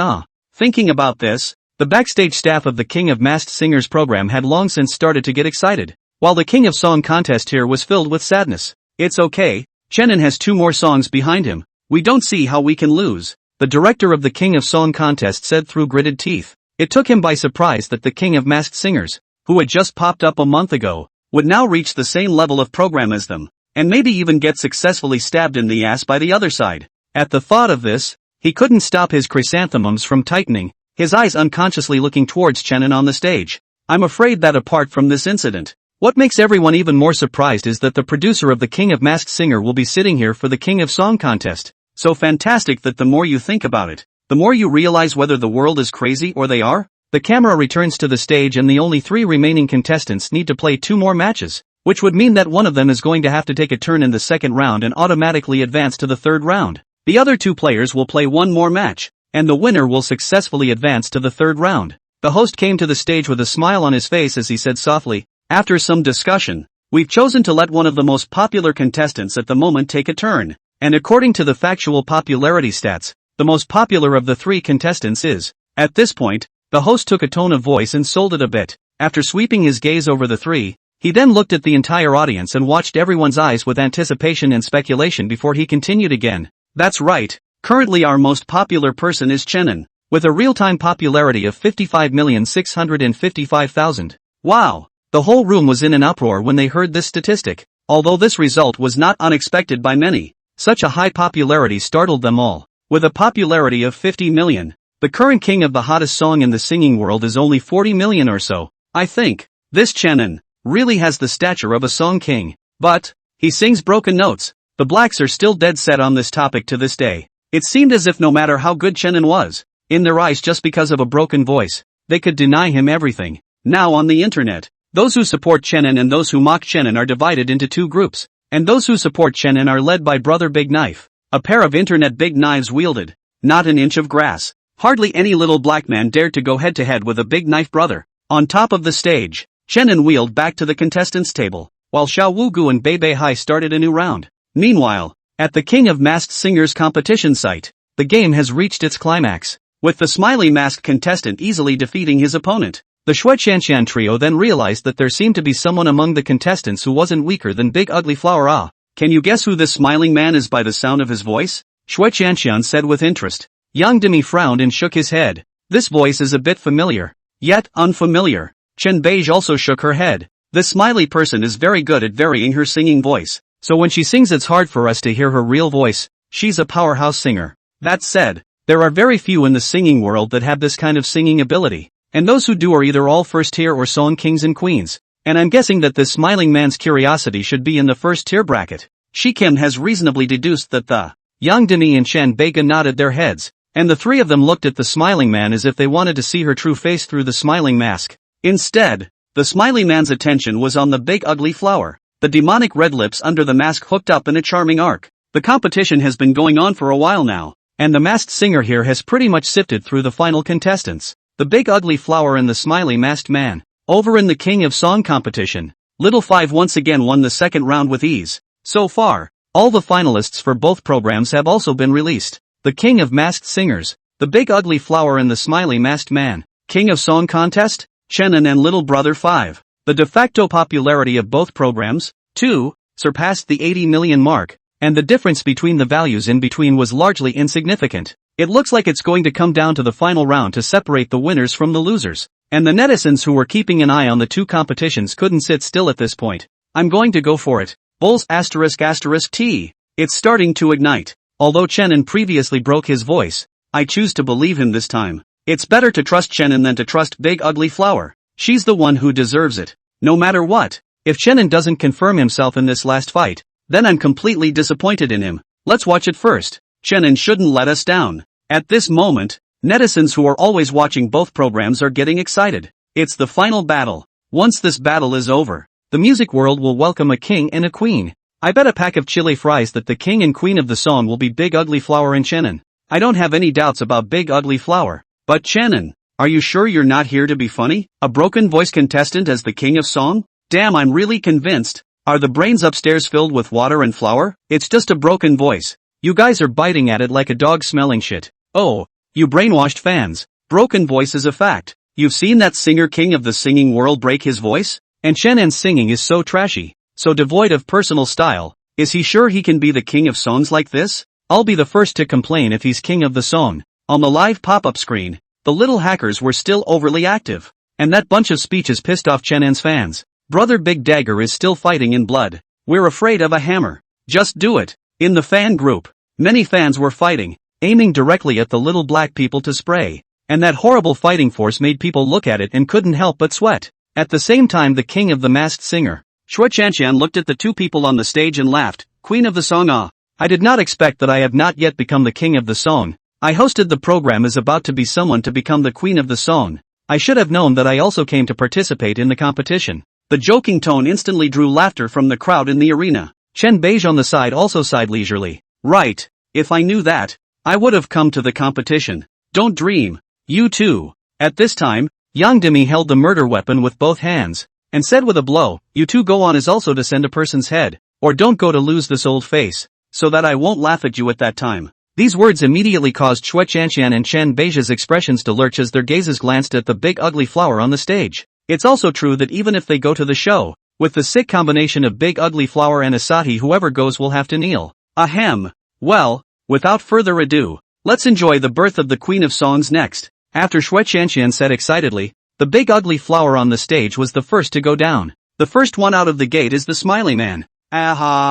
Thinking about this, the backstage staff of the King of Masked Singer's program had long since started to get excited, while the King of Song contest here was filled with sadness. It's okay, Chenen has 2 more songs behind him, we don't see how we can lose, the director of the King of Song contest said through gritted teeth. It took him by surprise that the King of Masked Singers, who had just popped up a month ago, would now reach the same level of program as them, and maybe even get successfully stabbed in the ass by the other side. At the thought of this, he couldn't stop his chrysanthemums from tightening, his eyes unconsciously looking towards Chenen on the stage. I'm afraid that apart from this incident, what makes everyone even more surprised is that the producer of the King of Masked Singer will be sitting here for the King of Song contest. So fantastic that the more you think about it, the more you realize whether the world is crazy or they are. The camera returns to the stage and the only 3 remaining contestants need to play 2 more matches, which would mean that one of them is going to have to take a turn in the second round and automatically advance to the third round. The other 2 players will play 1 more match, and the winner will successfully advance to the third round. The host came to the stage with a smile on his face as he said softly, after some discussion, we've chosen to let one of the most popular contestants at the moment take a turn, and according to the factual popularity stats, the most popular of the 3 contestants is. At this point, the host took a tone of voice and sold it a bit. After sweeping his gaze over the 3, he then looked at the entire audience and watched everyone's eyes with anticipation and speculation before he continued again. That's right, currently our most popular person is Chenen, with a real-time popularity of 55,655,000. Wow! The whole room was in an uproar when they heard this statistic, although this result was not unexpected by many. Such a high popularity startled them all. With a popularity of 50 million, the current king of the hottest song in the singing world is only 40 million or so. I think, this Chenen, really has the stature of a song king. But, he sings broken notes. The blacks are still dead set on this topic to this day. It seemed as if no matter how good Chenen was, in their eyes just because of a broken voice, they could deny him everything. Now on the internet, those who support Chenen and those who mock Chenen are divided into 2 groups, and those who support Chenen are led by Brother Big Knife, a pair of internet big knives wielded, not an inch of grass. Hardly any little black man dared to go head-to-head with a Big Knife brother. On top of the stage, Chenen wheeled back to the contestants' table, while Xiao Wugu and Bei Bei Hai started a new round. Meanwhile, at the King of Masked Singers competition site, the game has reached its climax, with the smiley masked contestant easily defeating his opponent. The Shueqianshan trio then realized that there seemed to be someone among the contestants who wasn't weaker than Big Ugly Flower. Can you guess who this smiling man is by the sound of his voice? Shueqianshan said with interest. Yang Demi frowned and shook his head. This voice is a bit familiar, yet unfamiliar. Chen Beige also shook her head. This smiley person is very good at varying her singing voice, so when she sings it's hard for us to hear her real voice. She's a powerhouse singer. That said, there are very few in the singing world that have this kind of singing ability, and those who do are either all first tier or song kings and queens, and I'm guessing that this smiling man's curiosity should be in the first tier bracket. Shi Kim has reasonably deduced that the Yang Demi and Shen Beiga nodded their heads, and the 3 of them looked at the smiling man as if they wanted to see her true face through the smiling mask. Instead, the smiley man's attention was on the Big Ugly Flower, the demonic red lips under the mask hooked up in a charming arc. The competition has been going on for a while now, and the masked singer here has pretty much sifted through the final contestants. The Big Ugly Flower and the smiley masked man. Over in the King of Song competition, Little Five once again won the second round with ease. So far, all the finalists for both programs have also been released. The King of Masked Singers, the Big Ugly Flower and the smiley masked man. King of Song contest, Chenen and Little Brother 5. The de facto popularity of both programs, 2, surpassed the 80 million mark, and the difference between the values in between was largely insignificant. It looks like it's going to come down to the final round to separate the winners from the losers. And the netizens who were keeping an eye on the two competitions couldn't sit still at this point. I'm going to go for it. Bulls *** T. It's starting to ignite. Although Chenin previously broke his voice, I choose to believe him this time. It's better to trust Chenin than to trust Big Ugly Flower. She's the one who deserves it. No matter what. If Chenin doesn't confirm himself in this last fight, then I'm completely disappointed in him. Let's watch it first. Chenin shouldn't let us down. At this moment, netizens who are always watching both programs are getting excited. It's the final battle. Once this battle is over, the music world will welcome a king and a queen. I bet a pack of chili fries that the king and queen of the song will be Big Ugly Flower and Chenin. I don't have any doubts about Big Ugly Flower. But Chenin, are you sure you're not here to be funny? A broken voice contestant as the king of song? Damn, I'm really convinced. Are the brains upstairs filled with water and flour? It's just a broken voice. You guys are biting at it like a dog smelling shit. Oh, you brainwashed fans. Broken voice is a fact. You've seen that singer king of the singing world break his voice? And Chenin's singing is so trashy, so devoid of personal style. Is he sure he can be the king of songs like this? I'll be the first to complain if he's king of the song. On the live pop-up screen, the little hackers were still overly active. And that bunch of speeches pissed off Chenin's fans. Brother Big Dagger is still fighting in blood. We're afraid of a hammer. Just do it. In the fan group, many fans were fighting, aiming directly at the little black people to spray. And that horrible fighting force made people look at it and couldn't help but sweat. At the same time, the king of the masked singer, Shui Chanshan, looked at the two people on the stage and laughed. Queen of the song, ah. I did not expect that I have not yet become the king of the song. I hosted the program as about to be someone to become the queen of the song. I should have known that I also came to participate in the competition. The joking tone instantly drew laughter from the crowd in the arena. Chen Beige on the side also sighed leisurely. Right. If I knew that, I would have come to the competition. Don't dream. You too. At this time, Yang Demi held the murder weapon with both hands, and said with a blow, you two go on is also to send a person's head, or don't go to lose this old face, so that I won't laugh at you at that time. These words immediately caused Shui Chanshan and Chen Beige's expressions to lurch as their gazes glanced at the Big Ugly Flower on the stage. It's also true that even if they go to the show, with the sick combination of Big Ugly Flower and Asahi, whoever goes will have to kneel. Ahem. Well, without further ado, let's enjoy the birth of the Queen of Songs next. After Shui Chanshan said excitedly, the Big Ugly Flower on the stage was the first to go down. The first one out of the gate is the Smiley Man. Ah.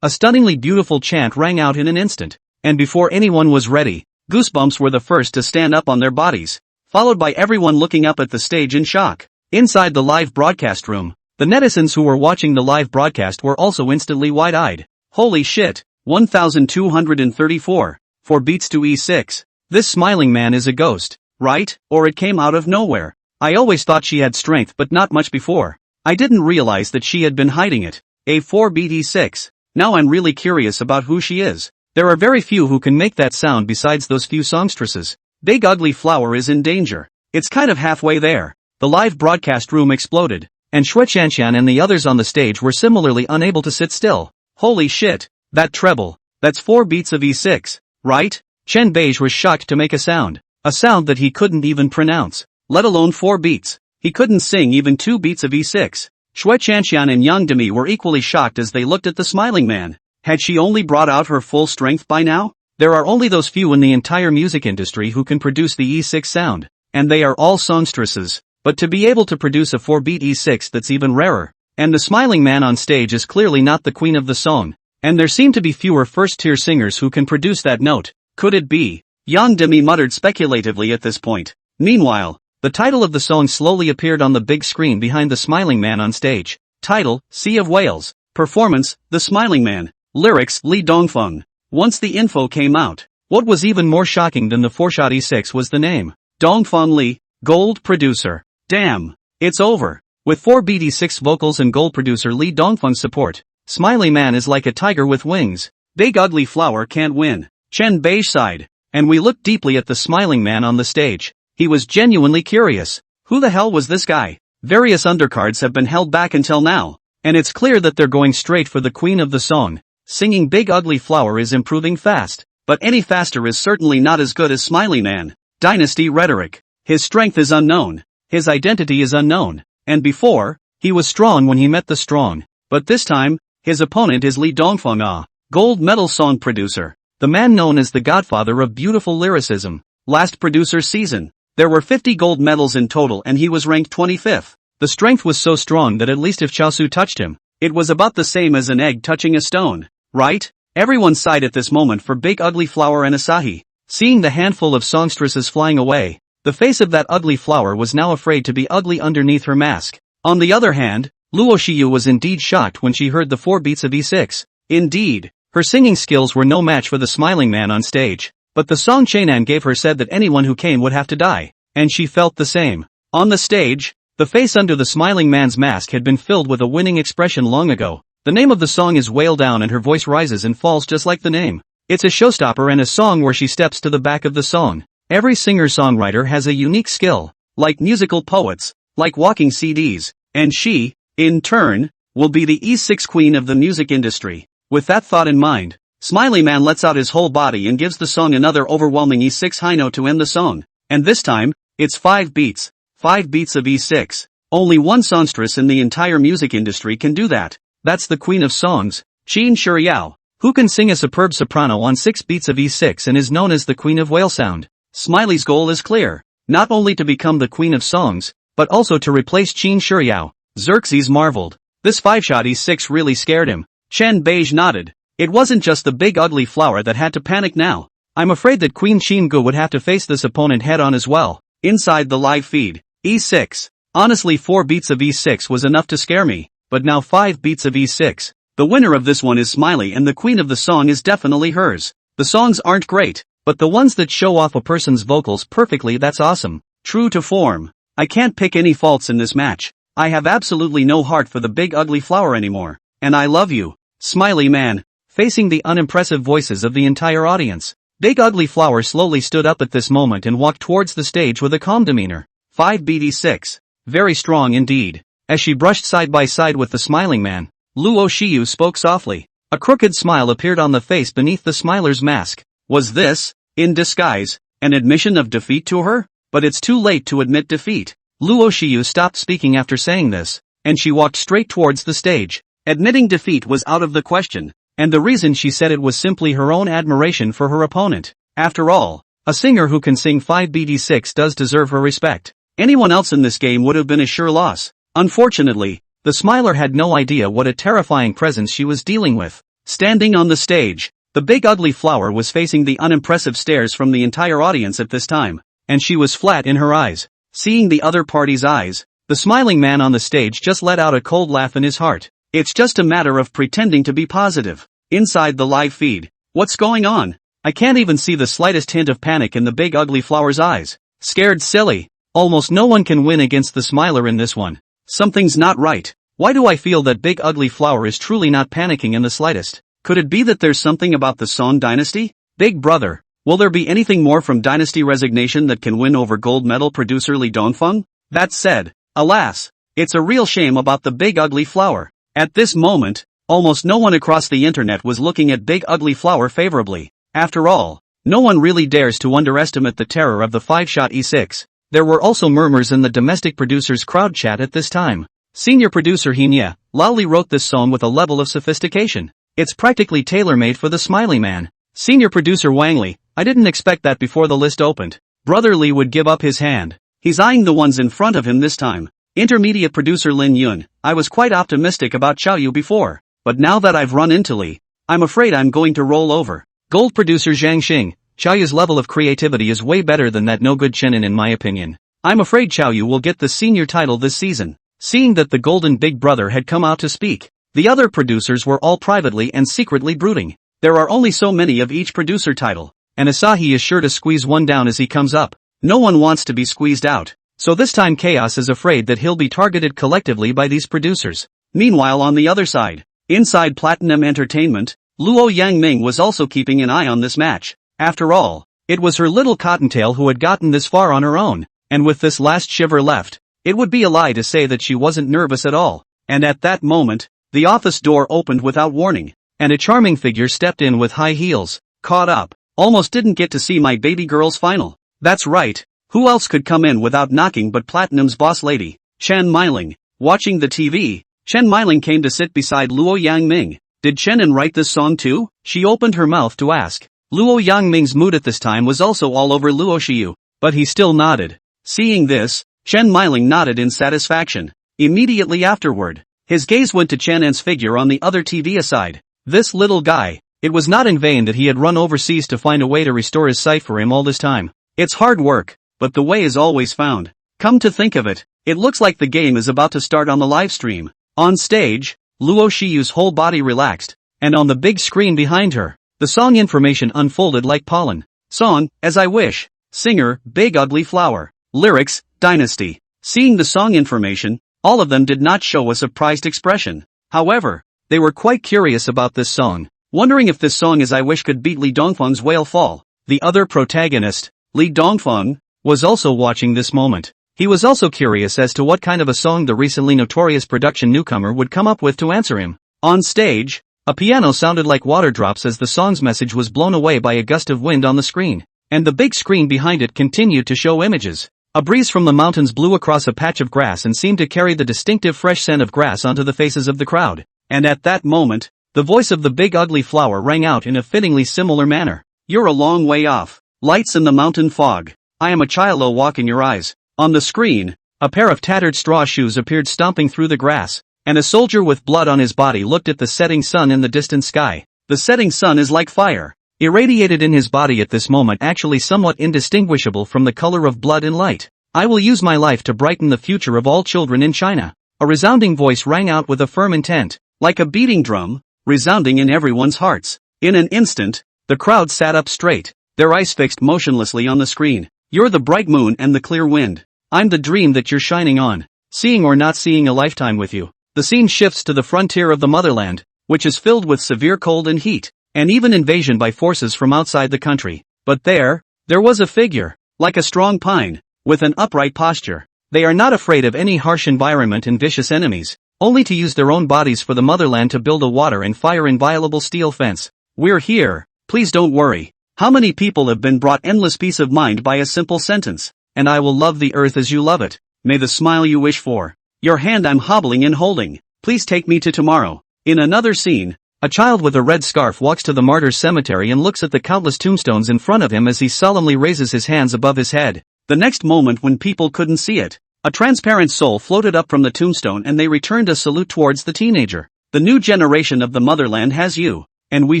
A stunningly beautiful chant rang out in an instant, and before anyone was ready, goosebumps were the first to stand up on their bodies, followed by everyone looking up at the stage in shock. Inside the live broadcast room, the netizens who were watching the live broadcast were also instantly wide-eyed. Holy shit, 1234, 4 beats to E6. This smiling man is a ghost, right? Or it came out of nowhere. I always thought she had strength but not much before. I didn't realize that she had been hiding it. A 4 beat E6. Now I'm really curious about who she is. There are very few who can make that sound besides those few songstresses. Big Ugly Flower is in danger. It's kind of halfway there. The live broadcast room exploded, and Shui Chanshan and the others on the stage were similarly unable to sit still. Holy shit, that treble, that's 4 beats of E6, right? Chen Beige was shocked to make a sound that he couldn't even pronounce, let alone 4 beats. He couldn't sing even 2 beats of E6. Shui Chanshan and Yang Demi were equally shocked as they looked at the smiling man. Had she only brought out her full strength by now? There are only those few in the entire music industry who can produce the E6 sound, and they are all songstresses. But to be able to produce a 4-beat E6, that's even rarer. And the smiling man on stage is clearly not the queen of the song. And there seem to be fewer first-tier singers who can produce that note. Could it be? Yang Demi muttered speculatively at this point. Meanwhile, the title of the song slowly appeared on the big screen behind the smiling man on stage. Title, Sea of Whales. Performance, The Smiling Man. Lyrics, Li Dongfeng. Once the info came out, what was even more shocking than the 4-shot E6 was the name. Dongfeng Li, Gold Producer. Damn, it's over. With 4-beat E6 vocals and Gold Producer Li Dongfeng's support, Smiley Man is like a tiger with wings. Big Ugly Flower can't win. Chen Beige sighed, and we looked deeply at the smiling man on the stage. He was genuinely curious. Who the hell was this guy? Various undercards have been held back until now, and it's clear that they're going straight for the queen of the song. Singing Big Ugly Flower is improving fast, but any faster is certainly not as good as Smiley Man. Dynasty Rhetoric. His strength is unknown. His identity is unknown. And before, he was strong when he met the strong. But this time, his opponent is Li Dongfeng, gold medal song producer. The man known as the godfather of beautiful lyricism. Last producer season. There were 50 gold medals in total and he was ranked 25th. The strength was so strong that at least if Chaosu touched him, it was about the same as an egg touching a stone, right? Everyone sighed at this moment for Big Ugly Flower and Asahi. Seeing the handful of songstresses flying away, the face of that ugly flower was now afraid to be ugly underneath her mask. On the other hand, Luo Shiyu was indeed shocked when she heard the 4 beats of E6. Indeed, her singing skills were no match for the smiling man on stage, but the song Chainan gave her said that anyone who came would have to die, and she felt the same. On the stage, the face under the smiling man's mask had been filled with a winning expression long ago. The name of the song is Whale Down and her voice rises and falls just like the name. It's a showstopper and a song where she steps to the back of the song. Every singer-songwriter has a unique skill, like musical poets, like walking CDs, and she, in turn, will be the E6 queen of the music industry. With that thought in mind, Smiley Man lets out his whole body and gives the song another overwhelming E6 high note to end the song. And this time, it's 5 beats. 5 beats of E6. Only one songstress in the entire music industry can do that. That's the queen of songs, Qin Shuriyao, who can sing a superb soprano on 6 beats of E6 and is known as the queen of whale sound. Smiley's goal is clear, not only to become the queen of songs, but also to replace Qin Shuriyao. Xerxes marveled. This 5-shot E6 really scared him. Chen Beige nodded. It wasn't just the big ugly flower that had to panic now. I'm afraid that Queen Qin would have to face this opponent head on as well. Inside the live feed, E6. Honestly 4 beats of E6 was enough to scare me, but now 5 beats of E6. The winner of this one is Smiley and the queen of the song is definitely hers. The songs aren't great, but the ones that show off a person's vocals perfectly, that's awesome. True to form. I can't pick any faults in this match. I have absolutely no heart for the big ugly flower anymore. And I love you, Smiley Man. Facing the unimpressive voices of the entire audience, Big Ugly Flower slowly stood up at this moment and walked towards the stage with a calm demeanor. 5 beat E6. Very strong indeed. As she brushed side by side with the smiling man, Luo Shiyu spoke softly. A crooked smile appeared on the face beneath the smiler's mask. Was this, in disguise, an admission of defeat to her? But it's too late to admit defeat. Luo Shiyu stopped speaking after saying this, and she walked straight towards the stage. Admitting defeat was out of the question, and the reason she said it was simply her own admiration for her opponent. After all, a singer who can sing 5 BD6 does deserve her respect. Anyone else in this game would have been a sure loss. Unfortunately, the smiler had no idea what a terrifying presence she was dealing with. Standing on the stage, the big ugly flower was facing the unimpressive stares from the entire audience at this time, and she was flat in her eyes. Seeing the other party's eyes, the smiling man on the stage just let out a cold laugh in his heart. It's just a matter of pretending to be positive. Inside the live feed, what's going on? I can't even see the slightest hint of panic in the big ugly flower's eyes. Scared silly. Almost no one can win against the smiler in this one. Something's not right. Why do I feel that big ugly flower is truly not panicking in the slightest? Could it be that there's something about the Song Dynasty? Big brother, will there be anything more from Dynasty Resignation that can win over gold medal producer Li Dongfeng? That said, alas, it's a real shame about the big ugly flower. At this moment, almost no one across the internet was looking at Big Ugly Flower favorably. After all, no one really dares to underestimate the terror of the 5-shot E6. There were also murmurs in the domestic producers' crowd chat at this time. Senior producer Hinya Lali wrote this song with a level of sophistication. It's practically tailor-made for the smiley man. Senior producer Wang Li, I didn't expect that before the list opened. Brother Li would give up his hand. He's eyeing the ones in front of him this time. Intermediate producer Lin Yun, I was quite optimistic about Xiao Yu before, but now that I've run into Li, I'm afraid I'm going to roll over. Gold producer Zhang Xing, Xiao Yu's level of creativity is way better than that no-good Chenin in my opinion. I'm afraid Xiao Yu will get the senior title this season. Seeing that the golden big brother had come out to speak, the other producers were all privately and secretly brooding. There are only so many of each producer title, and Asahi is sure to squeeze one down as he comes up. No one wants to be squeezed out. So this time Chaos is afraid that he'll be targeted collectively by these producers. Meanwhile on the other side, inside Platinum Entertainment, Luo Yangming was also keeping an eye on this match. After all, it was her little cottontail who had gotten this far on her own, and with this last shiver left, it would be a lie to say that she wasn't nervous at all. And at that moment, the office door opened without warning, and a charming figure stepped in with high heels. Caught up. Almost didn't get to see my baby girl's final. That's right. Who else could come in without knocking but Platinum's boss lady, Chen Meiling? Watching the TV, Chen Meiling came to sit beside Luo Yangming. Did Chenin write this song too? She opened her mouth to ask. Luo Yangming's mood at this time was also all over Luo Shiyu, but he still nodded. Seeing this, Chen Miling nodded in satisfaction. Immediately afterward, his gaze went to Chen An's figure on the other TV aside. This little guy. It was not in vain that he had run overseas to find a way to restore his sight for him all this time. It's hard work, but the way is always found. Come to think of it, it looks like the game is about to start on the live stream. On stage, Luo Shiyu's whole body relaxed, and on the big screen behind her, the song information unfolded like pollen. Song, As I Wish. Singer, Big Ugly Flower. Lyrics, Dynasty. Seeing the song information, all of them did not show a surprised expression. However, they were quite curious about this song, wondering if this song As I Wish could beat Li Dongfeng's Whale Fall. The other protagonist, Li Dongfeng, was also watching this moment. He was also curious as to what kind of a song the recently notorious production newcomer would come up with to answer him. On stage, a piano sounded like water drops as the song's message was blown away by a gust of wind on the screen, and the big screen behind it continued to show images. A breeze from the mountains blew across a patch of grass and seemed to carry the distinctive fresh scent of grass onto the faces of the crowd. And at that moment, the voice of the Big Ugly Flower rang out in a fittingly similar manner. You're a long way off. Lights in the mountain fog. I am a child, walk in your eyes. On the screen, a pair of tattered straw shoes appeared stomping through the grass, and a soldier with blood on his body looked at the setting sun in the distant sky. The setting sun is like fire, irradiated in his body at this moment, actually somewhat indistinguishable from the color of blood and light. I will use my life to brighten the future of all children in China. A resounding voice rang out with a firm intent, like a beating drum, resounding in everyone's hearts. In an instant, the crowd sat up straight, their eyes fixed motionlessly on the screen. You're the bright moon and the clear wind. I'm the dream that you're shining on. Seeing or not seeing a lifetime with you. The scene shifts to the frontier of the motherland, which is filled with severe cold and heat, and even invasion by forces from outside the country. But there was a figure, like a strong pine, with an upright posture. They are not afraid of any harsh environment and vicious enemies, only to use their own bodies for the motherland to build a water and fire inviolable steel fence. We're here, please don't worry. How many people have been brought endless peace of mind by a simple sentence? And I will love the earth as you love it. May the smile you wish for. Your hand I'm hobbling and holding. Please take me to tomorrow. In another scene, a child with a red scarf walks to the martyrs' cemetery and looks at the countless tombstones in front of him as he solemnly raises his hands above his head. The next moment, when people couldn't see it, a transparent soul floated up from the tombstone and they returned a salute towards the teenager. The new generation of the motherland has you, and we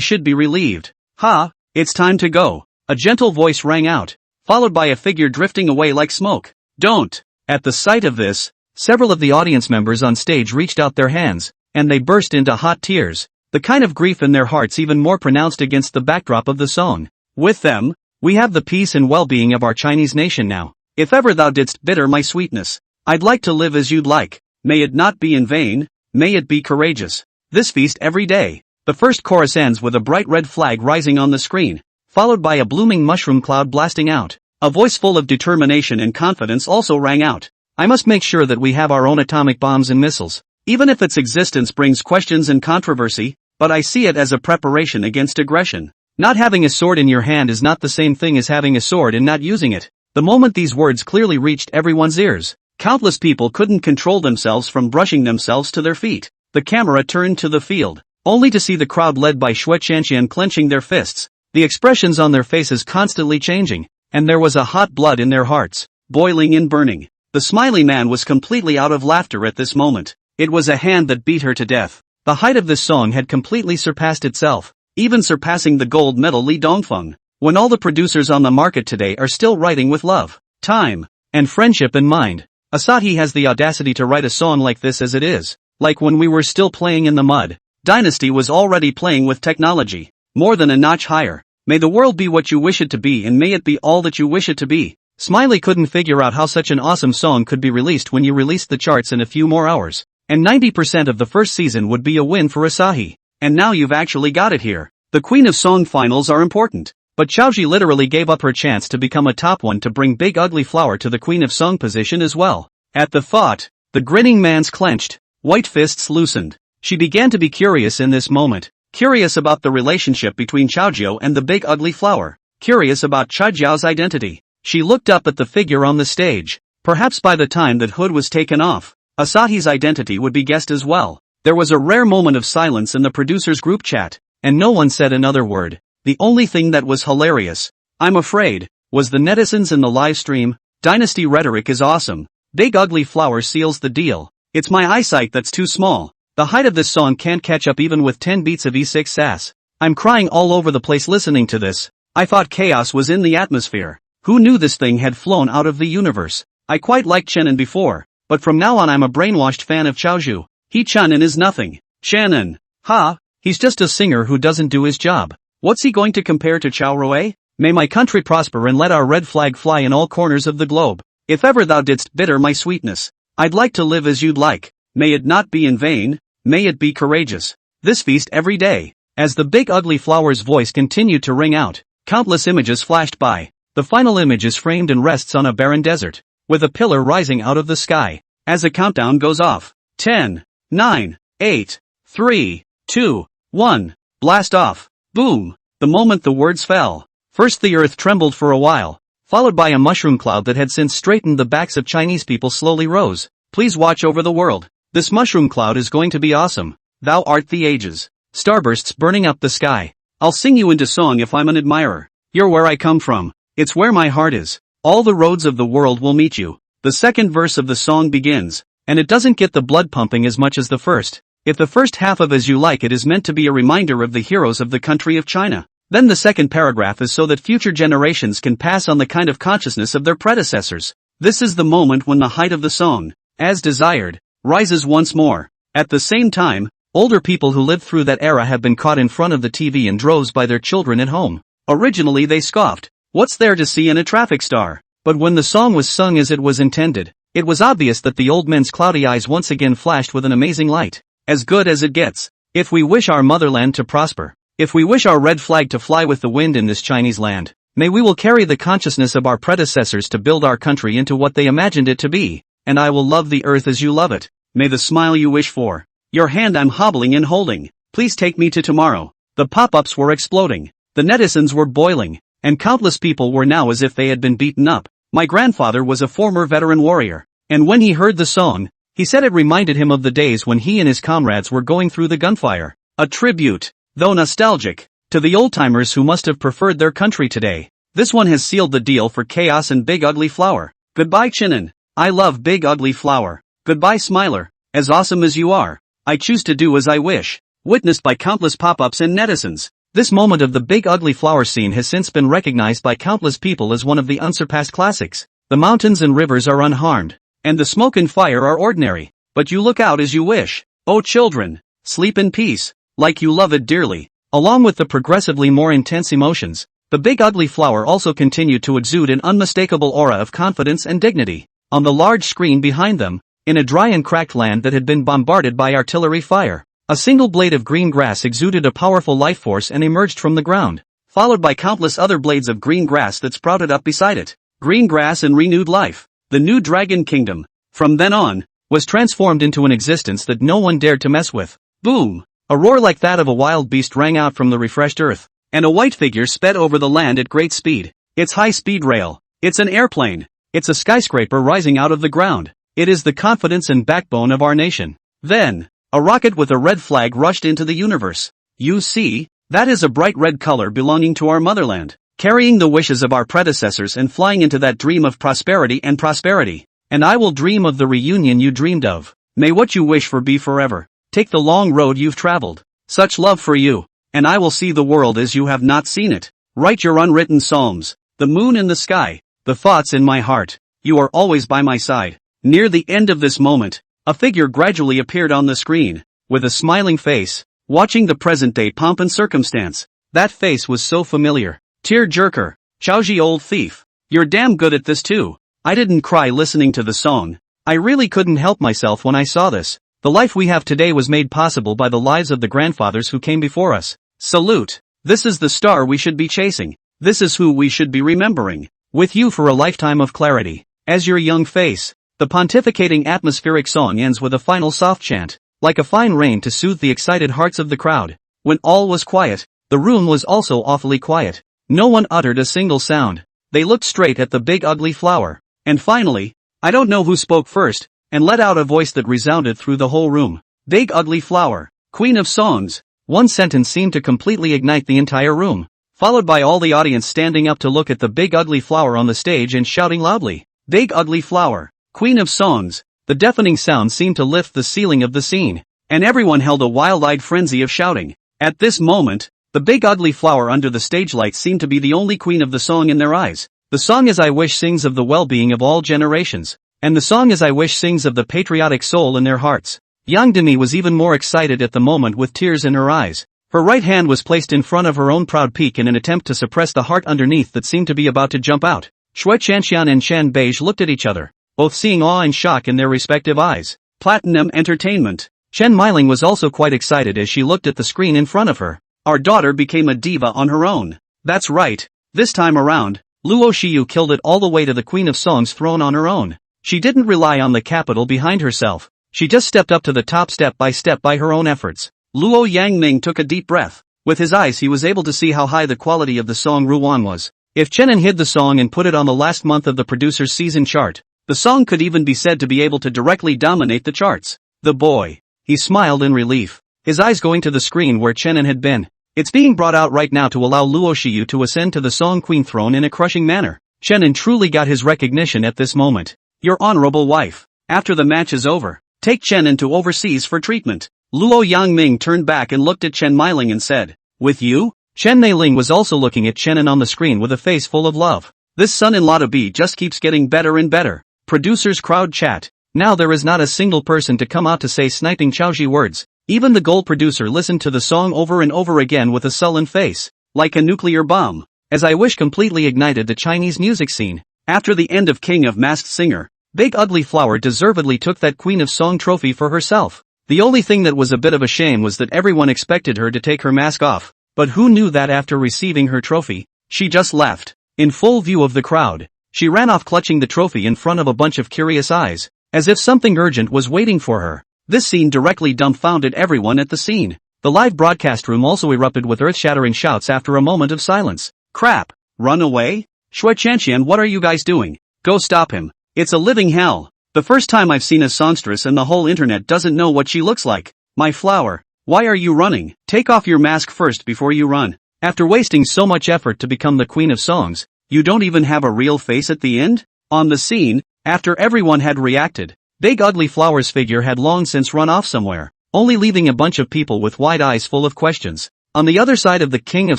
should be relieved. Ha, it's time to go. A gentle voice rang out, followed by a figure drifting away like smoke. Don't. At the sight of this, several of the audience members on stage reached out their hands, and they burst into hot tears, the kind of grief in their hearts even more pronounced against the backdrop of the song. With them, we have the peace and well-being of our Chinese nation now. If ever thou didst bitter my sweetness, I'd like to live as you'd like. May it not be in vain, may it be courageous. This feast every day. The first chorus ends with a bright red flag rising on the screen, followed by a blooming mushroom cloud blasting out. A voice full of determination and confidence also rang out. I must make sure that we have our own atomic bombs and missiles, even if its existence brings questions and controversy, but I see it as a preparation against aggression. Not having a sword in your hand is not the same thing as having a sword and not using it. The moment these words clearly reached everyone's ears, countless people couldn't control themselves from brushing themselves to their feet. The camera turned to the field, only to see the crowd led by Xue Chanxian clenching their fists, the expressions on their faces constantly changing, and there was a hot blood in their hearts, boiling and burning. The smiley man was completely out of laughter at this moment. It was a hand that beat her to death. The height of this song had completely surpassed itself, even surpassing the gold medal Li Dongfeng. When all the producers on the market today are still writing with love, time, and friendship in mind, Asahi has the audacity to write a song like this as it is. Like when we were still playing in the mud, Dynasty was already playing with technology, more than a notch higher. May the world be what you wish it to be and may it be all that you wish it to be. Smiley couldn't figure out how such an awesome song could be released when you released the charts in a few more hours, and 90% of the first season would be a win for Asahi. And now you've actually got it here. The Queen of Song finals are important, but Xiaoji literally gave up her chance to become a top one to bring Big Ugly Flower to the Queen of Song position as well. At the thought, the grinning man's clenched, white fists loosened. She began to be curious in this moment, curious about the relationship between Xiaojiao and the Big Ugly Flower, curious about Xiaojiao's identity. She looked up at the figure on the stage. Perhaps by the time that hood was taken off, Asahi's identity would be guessed as well. There was a rare moment of silence in the producers' group chat, and no one said another word. The only thing that was hilarious, I'm afraid, was the netizens in the live stream. Dynasty rhetoric is awesome. Big ugly flower seals the deal. It's my eyesight that's too small. The height of this song can't catch up even with 10 beats of E6 sass. I'm crying all over the place listening to this. I thought chaos was in the atmosphere. Who knew this thing had flown out of the universe? I quite liked Chenin before, but from now on I'm a brainwashed fan of Chaozhu. Chenin is nothing. Chenin. Ha, he's just a singer who doesn't do his job. What's he going to compare to Chao Rui? May my country prosper and let our red flag fly in all corners of the globe. If ever thou didst bitter my sweetness, I'd like to live as you'd like. May it not be in vain, may it be courageous. This feast every day. As the big ugly flower's voice continued to ring out, countless images flashed by. The final image is framed and rests on a barren desert, with a pillar rising out of the sky. As a countdown goes off. 10, 9, 8, 3, 2, 1. Blast off. Boom. The moment the words fell, first the earth trembled for a while, followed by a mushroom cloud that had since straightened the backs of Chinese people slowly rose. Please watch over the world. This mushroom cloud is going to be awesome. Thou art the ages. Starbursts burning up the sky. I'll sing you into song if I'm an admirer. You're where I come from. It's where my heart is. All the roads of the world will meet you. The second verse of the song begins, and it doesn't get the blood pumping as much as the first. If the first half of As You Like It is meant to be a reminder of the heroes of the country of China, then the second paragraph is so that future generations can pass on the kind of consciousness of their predecessors. This is the moment when the height of the song, as desired, rises once more. At the same time, older people who lived through that era have been caught in front of the TV in droves by their children at home. Originally they scoffed, "What's there to see in a traffic star?" But when the song was sung as it was intended, it was obvious that the old men's cloudy eyes once again flashed with an amazing light. As good as it gets. If we wish our motherland to prosper, if we wish our red flag to fly with the wind in this Chinese land, may we will carry the consciousness of our predecessors to build our country into what they imagined it to be, and I will love the earth as you love it. May the smile you wish for, your hand I'm hobbling and holding, please take me to tomorrow. The pop-ups were exploding, the netizens were boiling, and countless people were now as if they had been beaten up. My grandfather was a former veteran warrior, and when he heard the song, he said it reminded him of the days when he and his comrades were going through the gunfire. A tribute, though nostalgic, to the old-timers who must have preferred their country today. This one has sealed the deal for Chaos and Big Ugly Flower. Goodbye Chenin. I love Big Ugly Flower. Goodbye Smiler. As awesome as you are, I choose to do as I wish. Witnessed by countless pop-ups and netizens. This moment of the Big Ugly Flower scene has since been recognized by countless people as one of the unsurpassed classics. The mountains and rivers are unharmed, and the smoke and fire are ordinary, but you look out as you wish. Oh children, sleep in peace, like you love it dearly. Along with the progressively more intense emotions, the Big Ugly Flower also continued to exude an unmistakable aura of confidence and dignity. On the large screen behind them, in a dry and cracked land that had been bombarded by artillery fire, a single blade of green grass exuded a powerful life force and emerged from the ground, followed by countless other blades of green grass that sprouted up beside it. Green grass and renewed life. The new Dragon Kingdom, from then on, was transformed into an existence that no one dared to mess with. Boom! A roar like that of a wild beast rang out from the refreshed earth, and a white figure sped over the land at great speed. It's high-speed rail. It's an airplane. It's a skyscraper rising out of the ground. It is the confidence and backbone of our nation. Then, a rocket with a red flag rushed into the universe. You see, that is a bright red color belonging to our motherland, carrying the wishes of our predecessors and flying into that dream of prosperity and prosperity. And I will dream of the reunion you dreamed of. May what you wish for be forever. Take the long road you've traveled. Such love for you, and I will see the world as you have not seen it. Write your unwritten psalms, the moon in the sky, the thoughts in my heart. You are always by my side. Near the end of this moment, a figure gradually appeared on the screen, with a smiling face, watching the present-day pomp and circumstance. That face was so familiar. Tear-jerker, Chaoji old thief. You're damn good at this too. I didn't cry listening to the song. I really couldn't help myself when I saw this. The life we have today was made possible by the lives of the grandfathers who came before us. Salute. This is the star we should be chasing. This is who we should be remembering. With you for a lifetime of clarity. As your young face. The pontificating atmospheric song ends with a final soft chant, like a fine rain to soothe the excited hearts of the crowd. When all was quiet, the room was also awfully quiet. No one uttered a single sound. They looked straight at the Big Ugly Flower. And finally, I don't know who spoke first, and let out a voice that resounded through the whole room. Big Ugly Flower, Queen of Songs. One sentence seemed to completely ignite the entire room, followed by all the audience standing up to look at the Big Ugly Flower on the stage and shouting loudly. Big ugly flower, queen of songs. The deafening sound seemed to lift the ceiling of the scene, and everyone held a wild-eyed frenzy of shouting. At this moment, the big ugly flower under the stage lights seemed to be the only queen of the song in their eyes. The song As I Wish sings of the well-being of all generations, and the song As I Wish sings of the patriotic soul in their hearts. Young Demi was even more excited at the moment with tears in her eyes. Her right hand was placed in front of her own proud peak in an attempt to suppress the heart underneath that seemed to be about to jump out. Shui Chanxian and Chen Beige looked at each other, both seeing awe and shock in their respective eyes. Platinum Entertainment. Chen Meiling was also quite excited as she looked at the screen in front of her. Our daughter became a diva on her own. That's right. This time around, Luo Xiyu killed it all the way to the Queen of Songs throne on her own. She didn't rely on the capital behind herself. She just stepped up to the top step by her own efforts. Luo Yangming took a deep breath. With his eyes he was able to see how high the quality of the song Ruan was. If Chenin hid the song and put it on the last month of the producer's season chart, the song could even be said to be able to directly dominate the charts. The boy. He smiled in relief, his eyes going to the screen where Chenin had been. It's being brought out right now to allow Luo Xiyu to ascend to the Song Queen throne in a crushing manner. Chenin truly got his recognition at this moment. Your honorable wife. After the match is over, take Chenin to overseas for treatment. Luo Yangming turned back and looked at Chen Meiling and said, with you? Chen Neiling was also looking at Chenin on the screen with a face full of love. This son-in-law to be just keeps getting better and better. Producers crowd chat. Now there is not a single person to come out to say sniping Chaoji words. Even the gold producer listened to the song over and over again with a sullen face, like a nuclear bomb. As I Wish completely ignited the Chinese music scene. After the end of King of Masked Singer, Big Ugly Flower deservedly took that Queen of Song trophy for herself. The only thing that was a bit of a shame was that everyone expected her to take her mask off, but who knew that after receiving her trophy, she just left. In full view of the crowd, she ran off clutching the trophy in front of a bunch of curious eyes, as if something urgent was waiting for her. This scene directly dumbfounded everyone at the scene. The live broadcast room also erupted with earth-shattering shouts after a moment of silence. Crap! Run away? Shui Chanxian, what are you guys doing? Go stop him. It's a living hell. The first time I've seen a songstress and the whole internet doesn't know what she looks like. My flower. Why are you running? Take off your mask first before you run. After wasting so much effort to become the Queen of Songs, you don't even have a real face at the end? On the scene, after everyone had reacted, Big Ugly Flower's figure had long since run off somewhere, only leaving a bunch of people with wide eyes full of questions. On the other side of the King of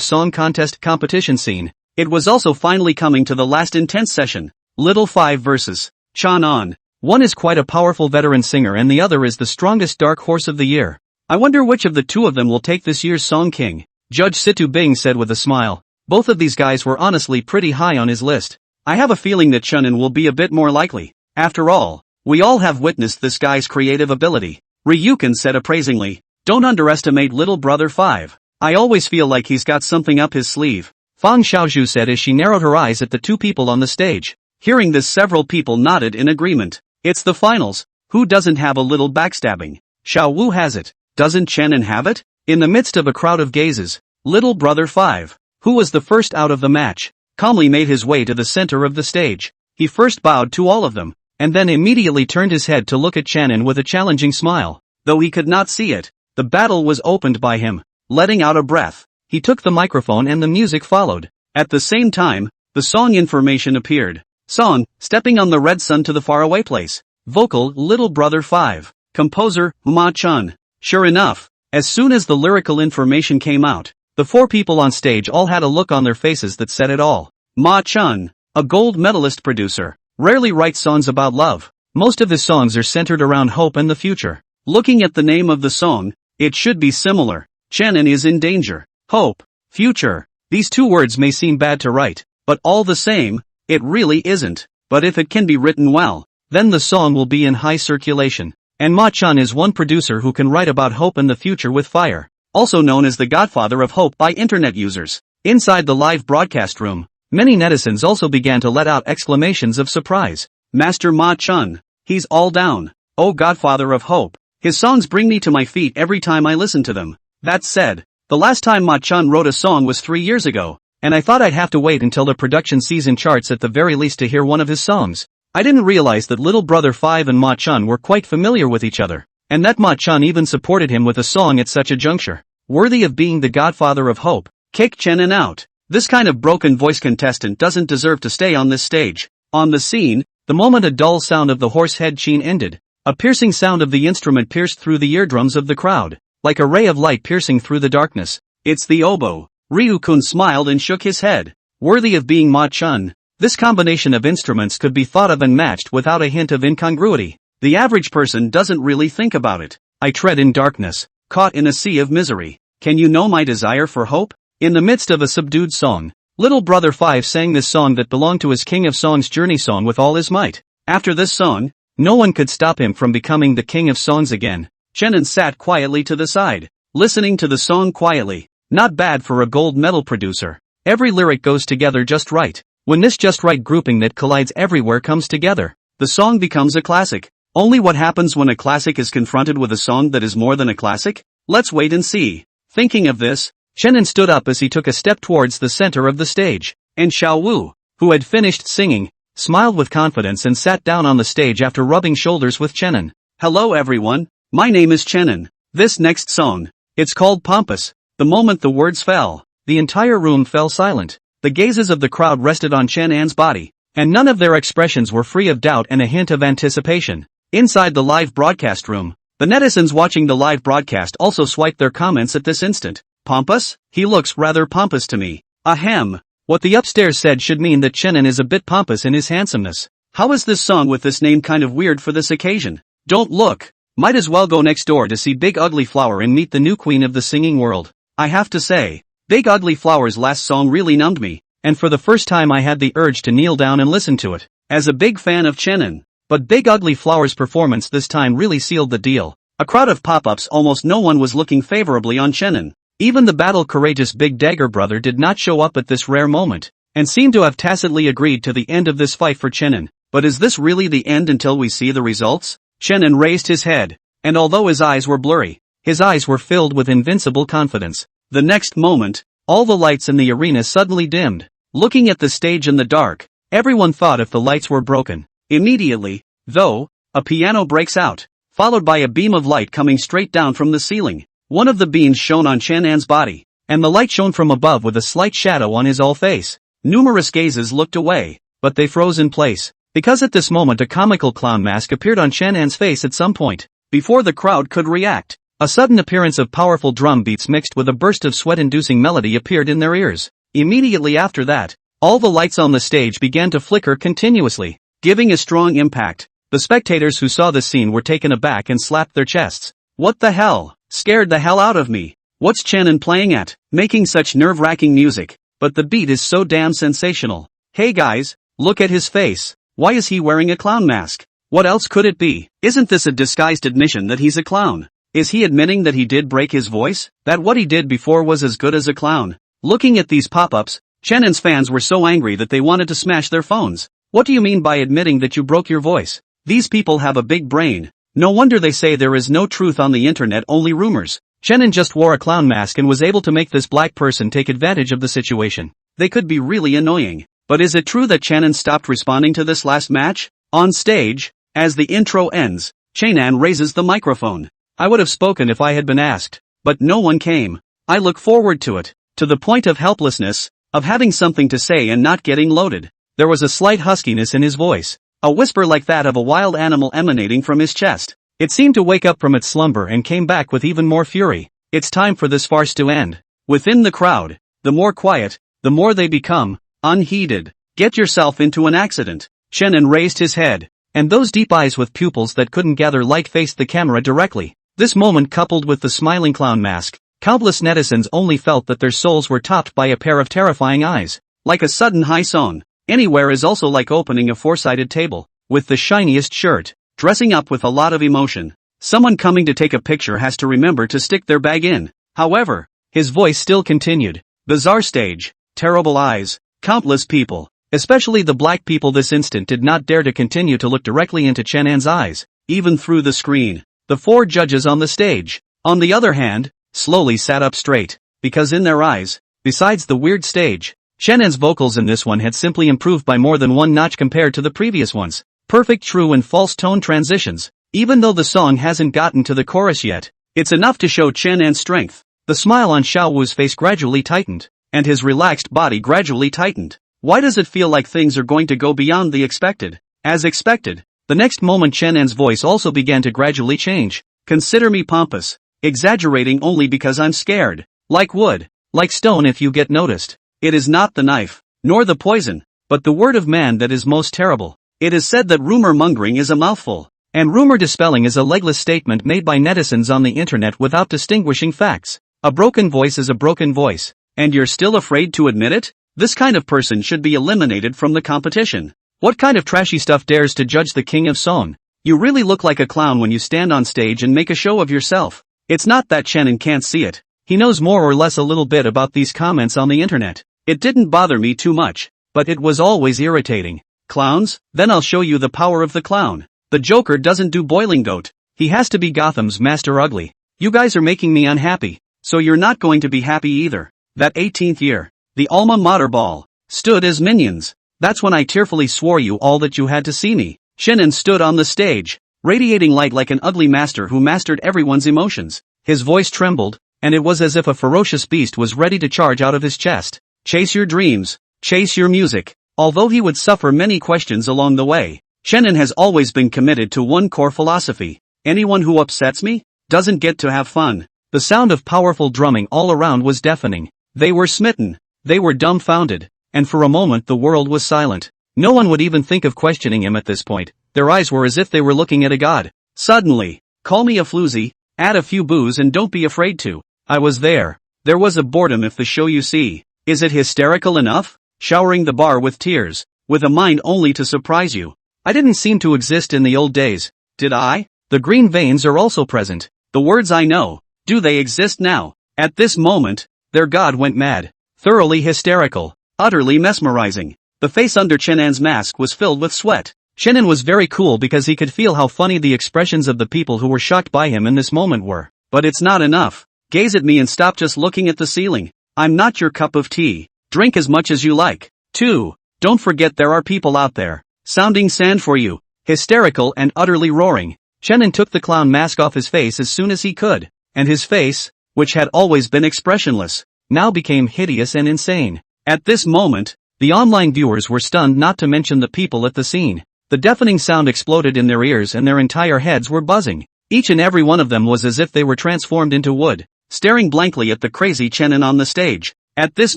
Song contest competition scene, it was also finally coming to the last intense session. Little 5 versus Chan An. One is quite a powerful veteran singer and the other is the strongest dark horse of the year. I wonder which of the two of them will take this year's Song King, Judge Situ Bing said with a smile. Both of these guys were honestly pretty high on his list. I have a feeling that Chenin will be a bit more likely. After all, we all have witnessed this guy's creative ability. Ryukin said appraisingly, don't underestimate little brother 5. I always feel like he's got something up his sleeve. Fang Xiaozhu said as she narrowed her eyes at the two people on the stage. Hearing this, several people nodded in agreement. It's the finals. Who doesn't have a little backstabbing? Xiao Wu has it. Doesn't Chenin have it? In the midst of a crowd of gazes, little brother 5, who was the first out of the match, calmly made his way to the center of the stage. He first bowed to all of them, and then immediately turned his head to look at Chenin with a challenging smile. Though he could not see it, the battle was opened by him. Letting out a breath, he took the microphone and the music followed. At the same time, the song information appeared. Song, Stepping on the Red Sun to the Faraway Place. Vocal, Little Brother 5. Composer, Ma Chun. Sure enough, as soon as the lyrical information came out, the four people on stage all had a look on their faces that said it all. Ma Chun, a gold medalist producer, rarely writes songs about love. Most of his songs are centered around hope and the future. Looking at the name of the song, it should be similar. Chenin is in danger. Hope, future. These two words may seem bad to write, but all the same, it really isn't. But if it can be written well, then the song will be in high circulation. And Ma Chun is one producer who can write about hope and the future with fire. Also known as the godfather of hope by internet users. Inside the live broadcast room, many netizens also began to let out exclamations of surprise. Master Ma Chun, he's all down. Oh, godfather of hope. His songs bring me to my feet every time I listen to them. That said, the last time Ma Chun wrote a song was 3 years ago, and I thought I'd have to wait until the production season charts at the very least to hear one of his songs. I didn't realize that Little Brother 5 and Ma Chun were quite familiar with each other, and that Ma Chun even supported him with a song at such a juncture. Worthy of being the godfather of hope. Kick Chenin out. This kind of broken voice contestant doesn't deserve to stay on this stage. On the scene, The moment a dull sound of the horse head cheen ended, a piercing sound of the instrument pierced through the eardrums of the crowd, like a ray of light piercing through the darkness. It's the oboe. Ryu-kun smiled and shook his head. Worthy of being Ma-chun, this combination of instruments could be thought of and matched without a hint of incongruity. The average person doesn't really think about it. I tread in darkness, caught in a sea of misery. Can you know my desire for hope? In the midst of a subdued song, Little Brother Five sang this song that belonged to his King of Songs journey song with all his might. After this song, no one could stop him from becoming the King of Songs again. Chenin sat quietly to the side, listening to the song quietly. Not bad for a gold medal producer. Every lyric goes together just right. When this just right grouping that collides everywhere comes together, the song becomes a classic. Only what happens when a classic is confronted with a song that is more than a classic? Let's wait and see. Thinking of this, Chenin stood up as he took a step towards the center of the stage, and Xiao Wu, who had finished singing, smiled with confidence and sat down on the stage after rubbing shoulders with Chenin. Hello everyone, my name is Chenin. This next song, it's called Pompous. The moment the words fell, the entire room fell silent. The gazes of the crowd rested on Chenan's body, and none of their expressions were free of doubt and a hint of anticipation. Inside the live broadcast room, the netizens watching the live broadcast also swiped their comments at this instant. Pompous? He looks rather pompous to me. Ahem. What the upstairs said should mean that Chenin is a bit pompous in his handsomeness. How is this song with this name kind of weird for this occasion? Don't look. Might as well go next door to see Big Ugly Flower and meet the new queen of the singing world. I have to say, Big Ugly Flower's last song really numbed me, and for the first time I had the urge to kneel down and listen to it. As a big fan of Chenin, but Big Ugly Flower's performance this time really sealed the deal. A crowd of pop-ups, almost no one was looking favorably on Chenin. Even the battle-courageous Big Dagger brother did not show up at this rare moment, and seemed to have tacitly agreed to the end of this fight for Chenin. But is this really the end until we see the results? Chenin raised his head, and although his eyes were blurry, his eyes were filled with invincible confidence. The next moment, all the lights in the arena suddenly dimmed. Looking at the stage in the dark, everyone thought if the lights were broken. Immediately, though, a piano breaks out, followed by a beam of light coming straight down from the ceiling. One of the beams shone on Chenan's body, and the light shone from above with a slight shadow on his all face. Numerous gazes looked away, but they froze in place, because at this moment a comical clown mask appeared on Chenan's face at some point. Before the crowd could react, a sudden appearance of powerful drum beats mixed with a burst of sweat-inducing melody appeared in their ears. Immediately after that, all the lights on the stage began to flicker continuously, giving a strong impact. The spectators who saw this scene were taken aback and slapped their chests. What the hell? Scared the hell out of me. What's Chenin playing at? Making such nerve-wracking music, but the beat is so damn sensational. Hey guys, look at his face. Why is he wearing a clown mask? What else could it be? Isn't this a disguised admission that he's a clown? Is he admitting that he did break his voice? That what he did before was as good as a clown? Looking at these pop-ups, Chenin's fans were so angry that they wanted to smash their phones. What do you mean by admitting that you broke your voice? These people have a big brain. No wonder they say there is no truth on the internet, only rumors. Chenin just wore a clown mask and was able to make this black person take advantage of the situation. They could be really annoying. But is it true that Chenin stopped responding to this last match? On stage, as the intro ends, Chenin raises the microphone. I would have spoken if I had been asked, but no one came. I look forward to it, to the point of helplessness, of having something to say and not getting loaded. There was a slight huskiness in his voice, a whisper like that of a wild animal emanating from his chest. It seemed to wake up from its slumber and came back with even more fury. It's time for this farce to end. Within the crowd, the more quiet, the more they become unheeded. Get yourself into an accident. Chenin raised his head, and those deep eyes with pupils that couldn't gather light faced the camera directly. This moment, coupled with the smiling clown mask, countless netizens only felt that their souls were topped by a pair of terrifying eyes. Like a sudden high song, anywhere is also like opening a four-sided table, with the shiniest shirt, dressing up with a lot of emotion. Someone coming to take a picture has to remember to stick their bag in. However, his voice still continued. Bizarre stage, terrible eyes, countless people, especially the black people this instant did not dare to continue to look directly into Chenin's eyes, even through the screen. The four judges on the stage, on the other hand, slowly sat up straight, because in their eyes, besides the weird stage, Chenin's vocals in this one had simply improved by more than one notch compared to the previous ones. Perfect true and false tone transitions. Even though the song hasn't gotten to the chorus yet, it's enough to show Chenin's strength. The smile on Xiao Wu's face gradually tightened, and his relaxed body gradually tightened. Why does it feel like things are going to go beyond the expected? As expected, the next moment Chenen's voice also began to gradually change. Consider me pompous, exaggerating only because I'm scared. Like wood, like stone if you get noticed. It is not the knife, nor the poison, but the word of man that is most terrible. It is said that rumor mongering is a mouthful, and rumor dispelling is a legless statement made by netizens on the internet without distinguishing facts. A broken voice is a broken voice, and you're still afraid to admit it? This kind of person should be eliminated from the competition. What kind of trashy stuff dares to judge the king of song? You really look like a clown when you stand on stage and make a show of yourself. It's not that Chenen can't see it. He knows more or less a little bit about these comments on the internet. It didn't bother me too much, but it was always irritating. Clowns? Then I'll show you the power of the clown. The Joker doesn't do boiling goat. He has to be Gotham's Master Ugly. You guys are making me unhappy, so you're not going to be happy either. That 18th year, the alma mater ball, stood as minions. That's when I tearfully swore you all that you had to see me. Chenen stood on the stage, radiating light like an ugly master who mastered everyone's emotions. His voice trembled, and it was as if a ferocious beast was ready to charge out of his chest. Chase your dreams, chase your music. Although he would suffer many questions along the way, Chenen has always been committed to one core philosophy. Anyone who upsets me doesn't get to have fun. The sound of powerful drumming all around was deafening. They were smitten. They were dumbfounded. And for a moment the world was silent. No one would even think of questioning him at this point. Their eyes were as if they were looking at a god. Suddenly, call me a floozy, add a few boos and don't be afraid to. I was there. There was a boredom if the show you see. Is it hysterical enough? Showering the bar with tears, with a mind only to surprise you. I didn't seem to exist in the old days, did I? The green veins are also present. The words I know, do they exist now? At this moment, their god went mad. Thoroughly hysterical. Utterly mesmerizing. The face under Chenen's mask was filled with sweat. Chenen was very cool because he could feel how funny the expressions of the people who were shocked by him in this moment were. But it's not enough. Gaze at me and stop just looking at the ceiling. I'm not your cup of tea. Drink as much as you like. 2. Don't forget there are people out there, sounding sand for you. Hysterical and utterly roaring. Chenen took the clown mask off his face as soon as he could, and his face, which had always been expressionless, now became hideous and insane. At this moment, the online viewers were stunned, not to mention the people at the scene. The deafening sound exploded in their ears and their entire heads were buzzing. Each and every one of them was as if they were transformed into wood, staring blankly at the crazy Chenen on the stage. At this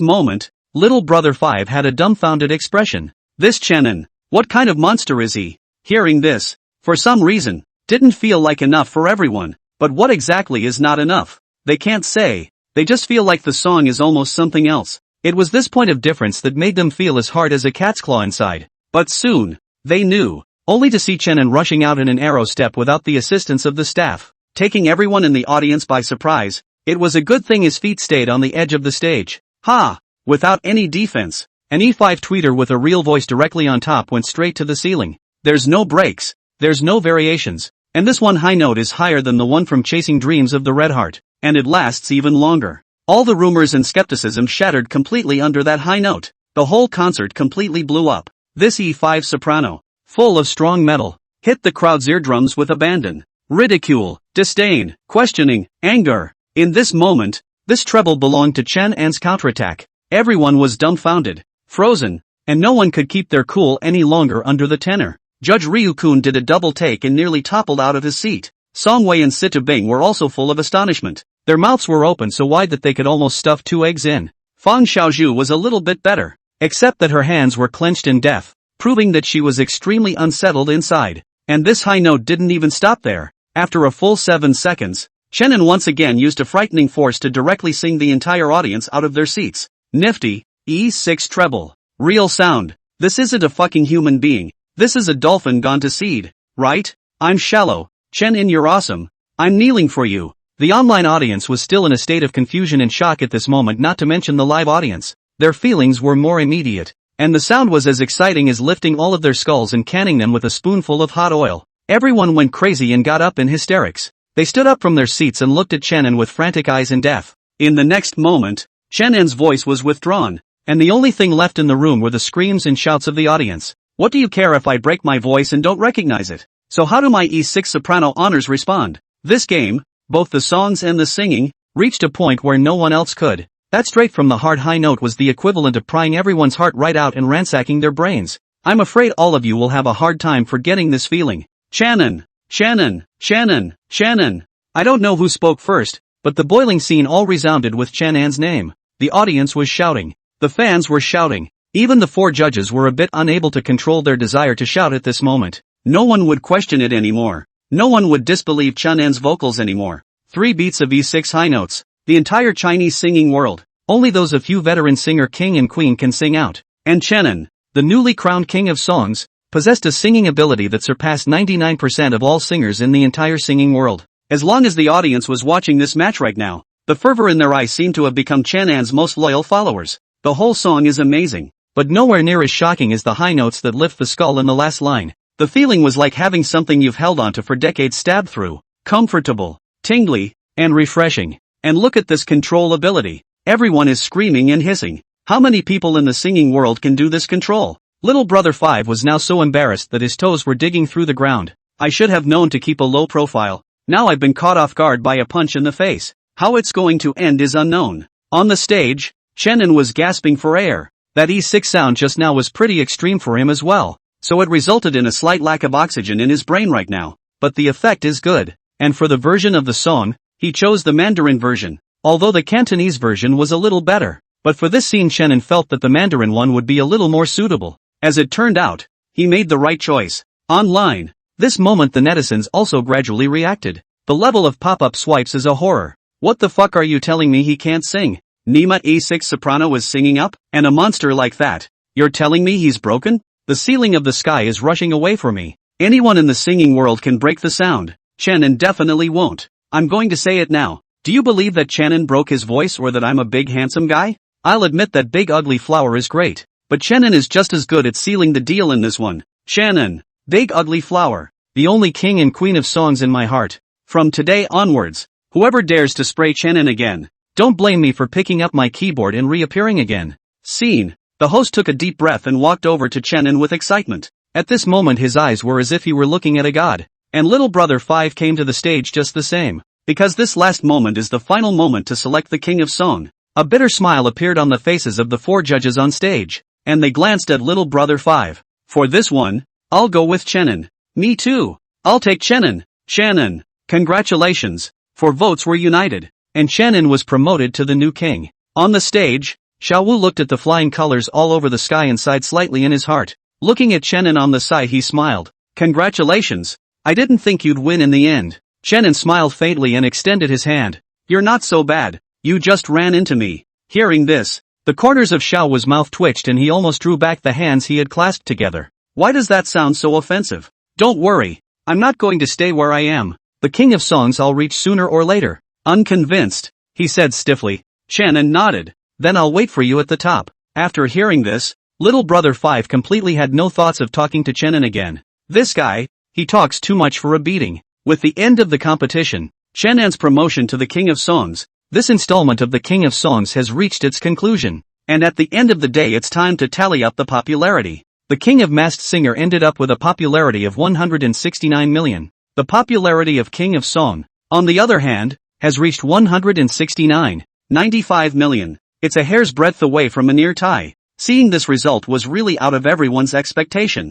moment, Little Brother 5 had a dumbfounded expression. This Chenen, what kind of monster is he? Hearing this, for some reason, didn't feel like enough for everyone. But what exactly is not enough? They can't say. They just feel like the song is almost something else. It was this point of difference that made them feel as hard as a cat's claw inside. But soon, they knew, only to see Chenen rushing out in an arrow step without the assistance of the staff, taking everyone in the audience by surprise. It was a good thing his feet stayed on the edge of the stage. Ha! Without any defense. An E5 tweeter with a real voice directly on top went straight to the ceiling. There's no breaks. There's no variations. And this one high note is higher than the one from Chasing Dreams of the Red Heart. And it lasts even longer. All the rumors and skepticism shattered completely under that high note. The whole concert completely blew up. This E5 soprano, full of strong metal, hit the crowd's eardrums with abandon, ridicule, disdain, questioning, anger. In this moment, this treble belonged to Chenen's counterattack. Everyone was dumbfounded, frozen, and no one could keep their cool any longer under the tenor. Judge Ryukun did a double take and nearly toppled out of his seat. Songwei and Situbing were also full of astonishment. Their mouths were open so wide that they could almost stuff 2 eggs in. Fang Xiaozhu was a little bit better, except that her hands were clenched in death, proving that she was extremely unsettled inside. And this high note didn't even stop there. After a full 7 seconds, Chenen once again used a frightening force to directly sing the entire audience out of their seats. Nifty, E6 treble. Real sound. This isn't a fucking human being. This is a dolphin gone to seed, right? I'm shallow. Chenen, you're awesome. I'm kneeling for you. The online audience was still in a state of confusion and shock at this moment, not to mention the live audience. Their feelings were more immediate, and the sound was as exciting as lifting all of their skulls and canning them with a spoonful of hot oil. Everyone went crazy and got up in hysterics. They stood up from their seats and looked at Chenen with frantic eyes in death. In the next moment, Chenen's voice was withdrawn, and the only thing left in the room were the screams and shouts of the audience. What do you care if I break my voice and don't recognize it? So how do my E6 soprano honors respond? This game, both the songs and the singing, reached a point where no one else could. That straight from the heart high note was the equivalent of prying everyone's heart right out and ransacking their brains. I'm afraid all of you will have a hard time forgetting this feeling. Shannon! Shannon! Shannon! Shannon! I don't know who spoke first, but the boiling scene all resounded with Shannon's name. The audience was shouting. The fans were shouting. Even the 4 judges were a bit unable to control their desire to shout at this moment. No one would question it anymore. No one would disbelieve Shannon's vocals anymore. 3 beats of E6 high notes. The entire Chinese singing world. Only those a few veteran singer king and queen can sing out. And Shannon, the newly crowned king of songs, possessed a singing ability that surpassed 99% of all singers in the entire singing world. As long as the audience was watching this match right now, the fervor in their eyes seemed to have become Shannon's most loyal followers. The whole song is amazing, but nowhere near as shocking as the high notes that lift the skull in the last line. The feeling was like having something you've held onto for decades stabbed through. Comfortable, tingly, and refreshing. And look at this control ability. Everyone is screaming and hissing. How many people in the singing world can do this control? Little brother 5 was now so embarrassed that his toes were digging through the ground. I should have known to keep a low profile. Now I've been caught off guard by a punch in the face. How it's going to end is unknown. On the stage, Shannon was gasping for air. That E6 sound just now was pretty extreme for him as well, so it resulted in a slight lack of oxygen in his brain right now. But the effect is good. And for the version of the song, he chose the Mandarin version, although the Cantonese version was a little better. But for this scene Shannon felt that the Mandarin one would be a little more suitable. As it turned out, he made the right choice. Online. This moment the netizens also gradually reacted. The level of pop-up swipes is a horror. What the fuck are you telling me he can't sing? Nima E6 soprano was singing up, and a monster like that. You're telling me he's broken? The ceiling of the sky is rushing away from me. Anyone in the singing world can break the sound. Shannon definitely won't. I'm going to say it now. Do you believe that Shannon broke his voice or that I'm a big handsome guy? I'll admit that Big Ugly Flower is great, but Shannon is just as good at sealing the deal in this one. Shannon, Big Ugly Flower, the only king and queen of songs in my heart. From today onwards, whoever dares to spray Shannon again, don't blame me for picking up my keyboard and reappearing again. Scene. The host took a deep breath and walked over to Shannon with excitement. At this moment his eyes were as if he were looking at a god. And little brother 5 came to the stage just the same. Because this last moment is the final moment to select the king of song. A bitter smile appeared on the faces of the 4 judges on stage, and they glanced at little brother 5. For this one, I'll go with Shannon. Me too. I'll take Shannon. Shannon, congratulations. 4 votes were united, and Shannon was promoted to the new king. On the stage, Xiao Wu looked at the flying colors all over the sky and sighed slightly in his heart. Looking at Shannon on the side he smiled. Congratulations. I didn't think you'd win in the end. Shannon smiled faintly and extended his hand. You're not so bad. You just ran into me. Hearing this, the corners of Xiao Wu's mouth twitched and he almost drew back the hands he had clasped together. Why does that sound so offensive? Don't worry. I'm not going to stay where I am. The king of songs I'll reach sooner or later. Unconvinced, he said stiffly. Shannon nodded. Then I'll wait for you at the top. After hearing this, little brother 5 completely had no thoughts of talking to Shannon again. This guy, he talks too much for a beating. With the end of the competition, Shannon's promotion to the king of songs, this installment of the King of Songs has reached its conclusion. And at the end of the day it's time to tally up the popularity. The King of Masked Singer ended up with a popularity of 169 million. The popularity of King of Song, on the other hand, has reached 169.95 million. It's a hair's breadth away from a near tie. Seeing this result was really out of everyone's expectation.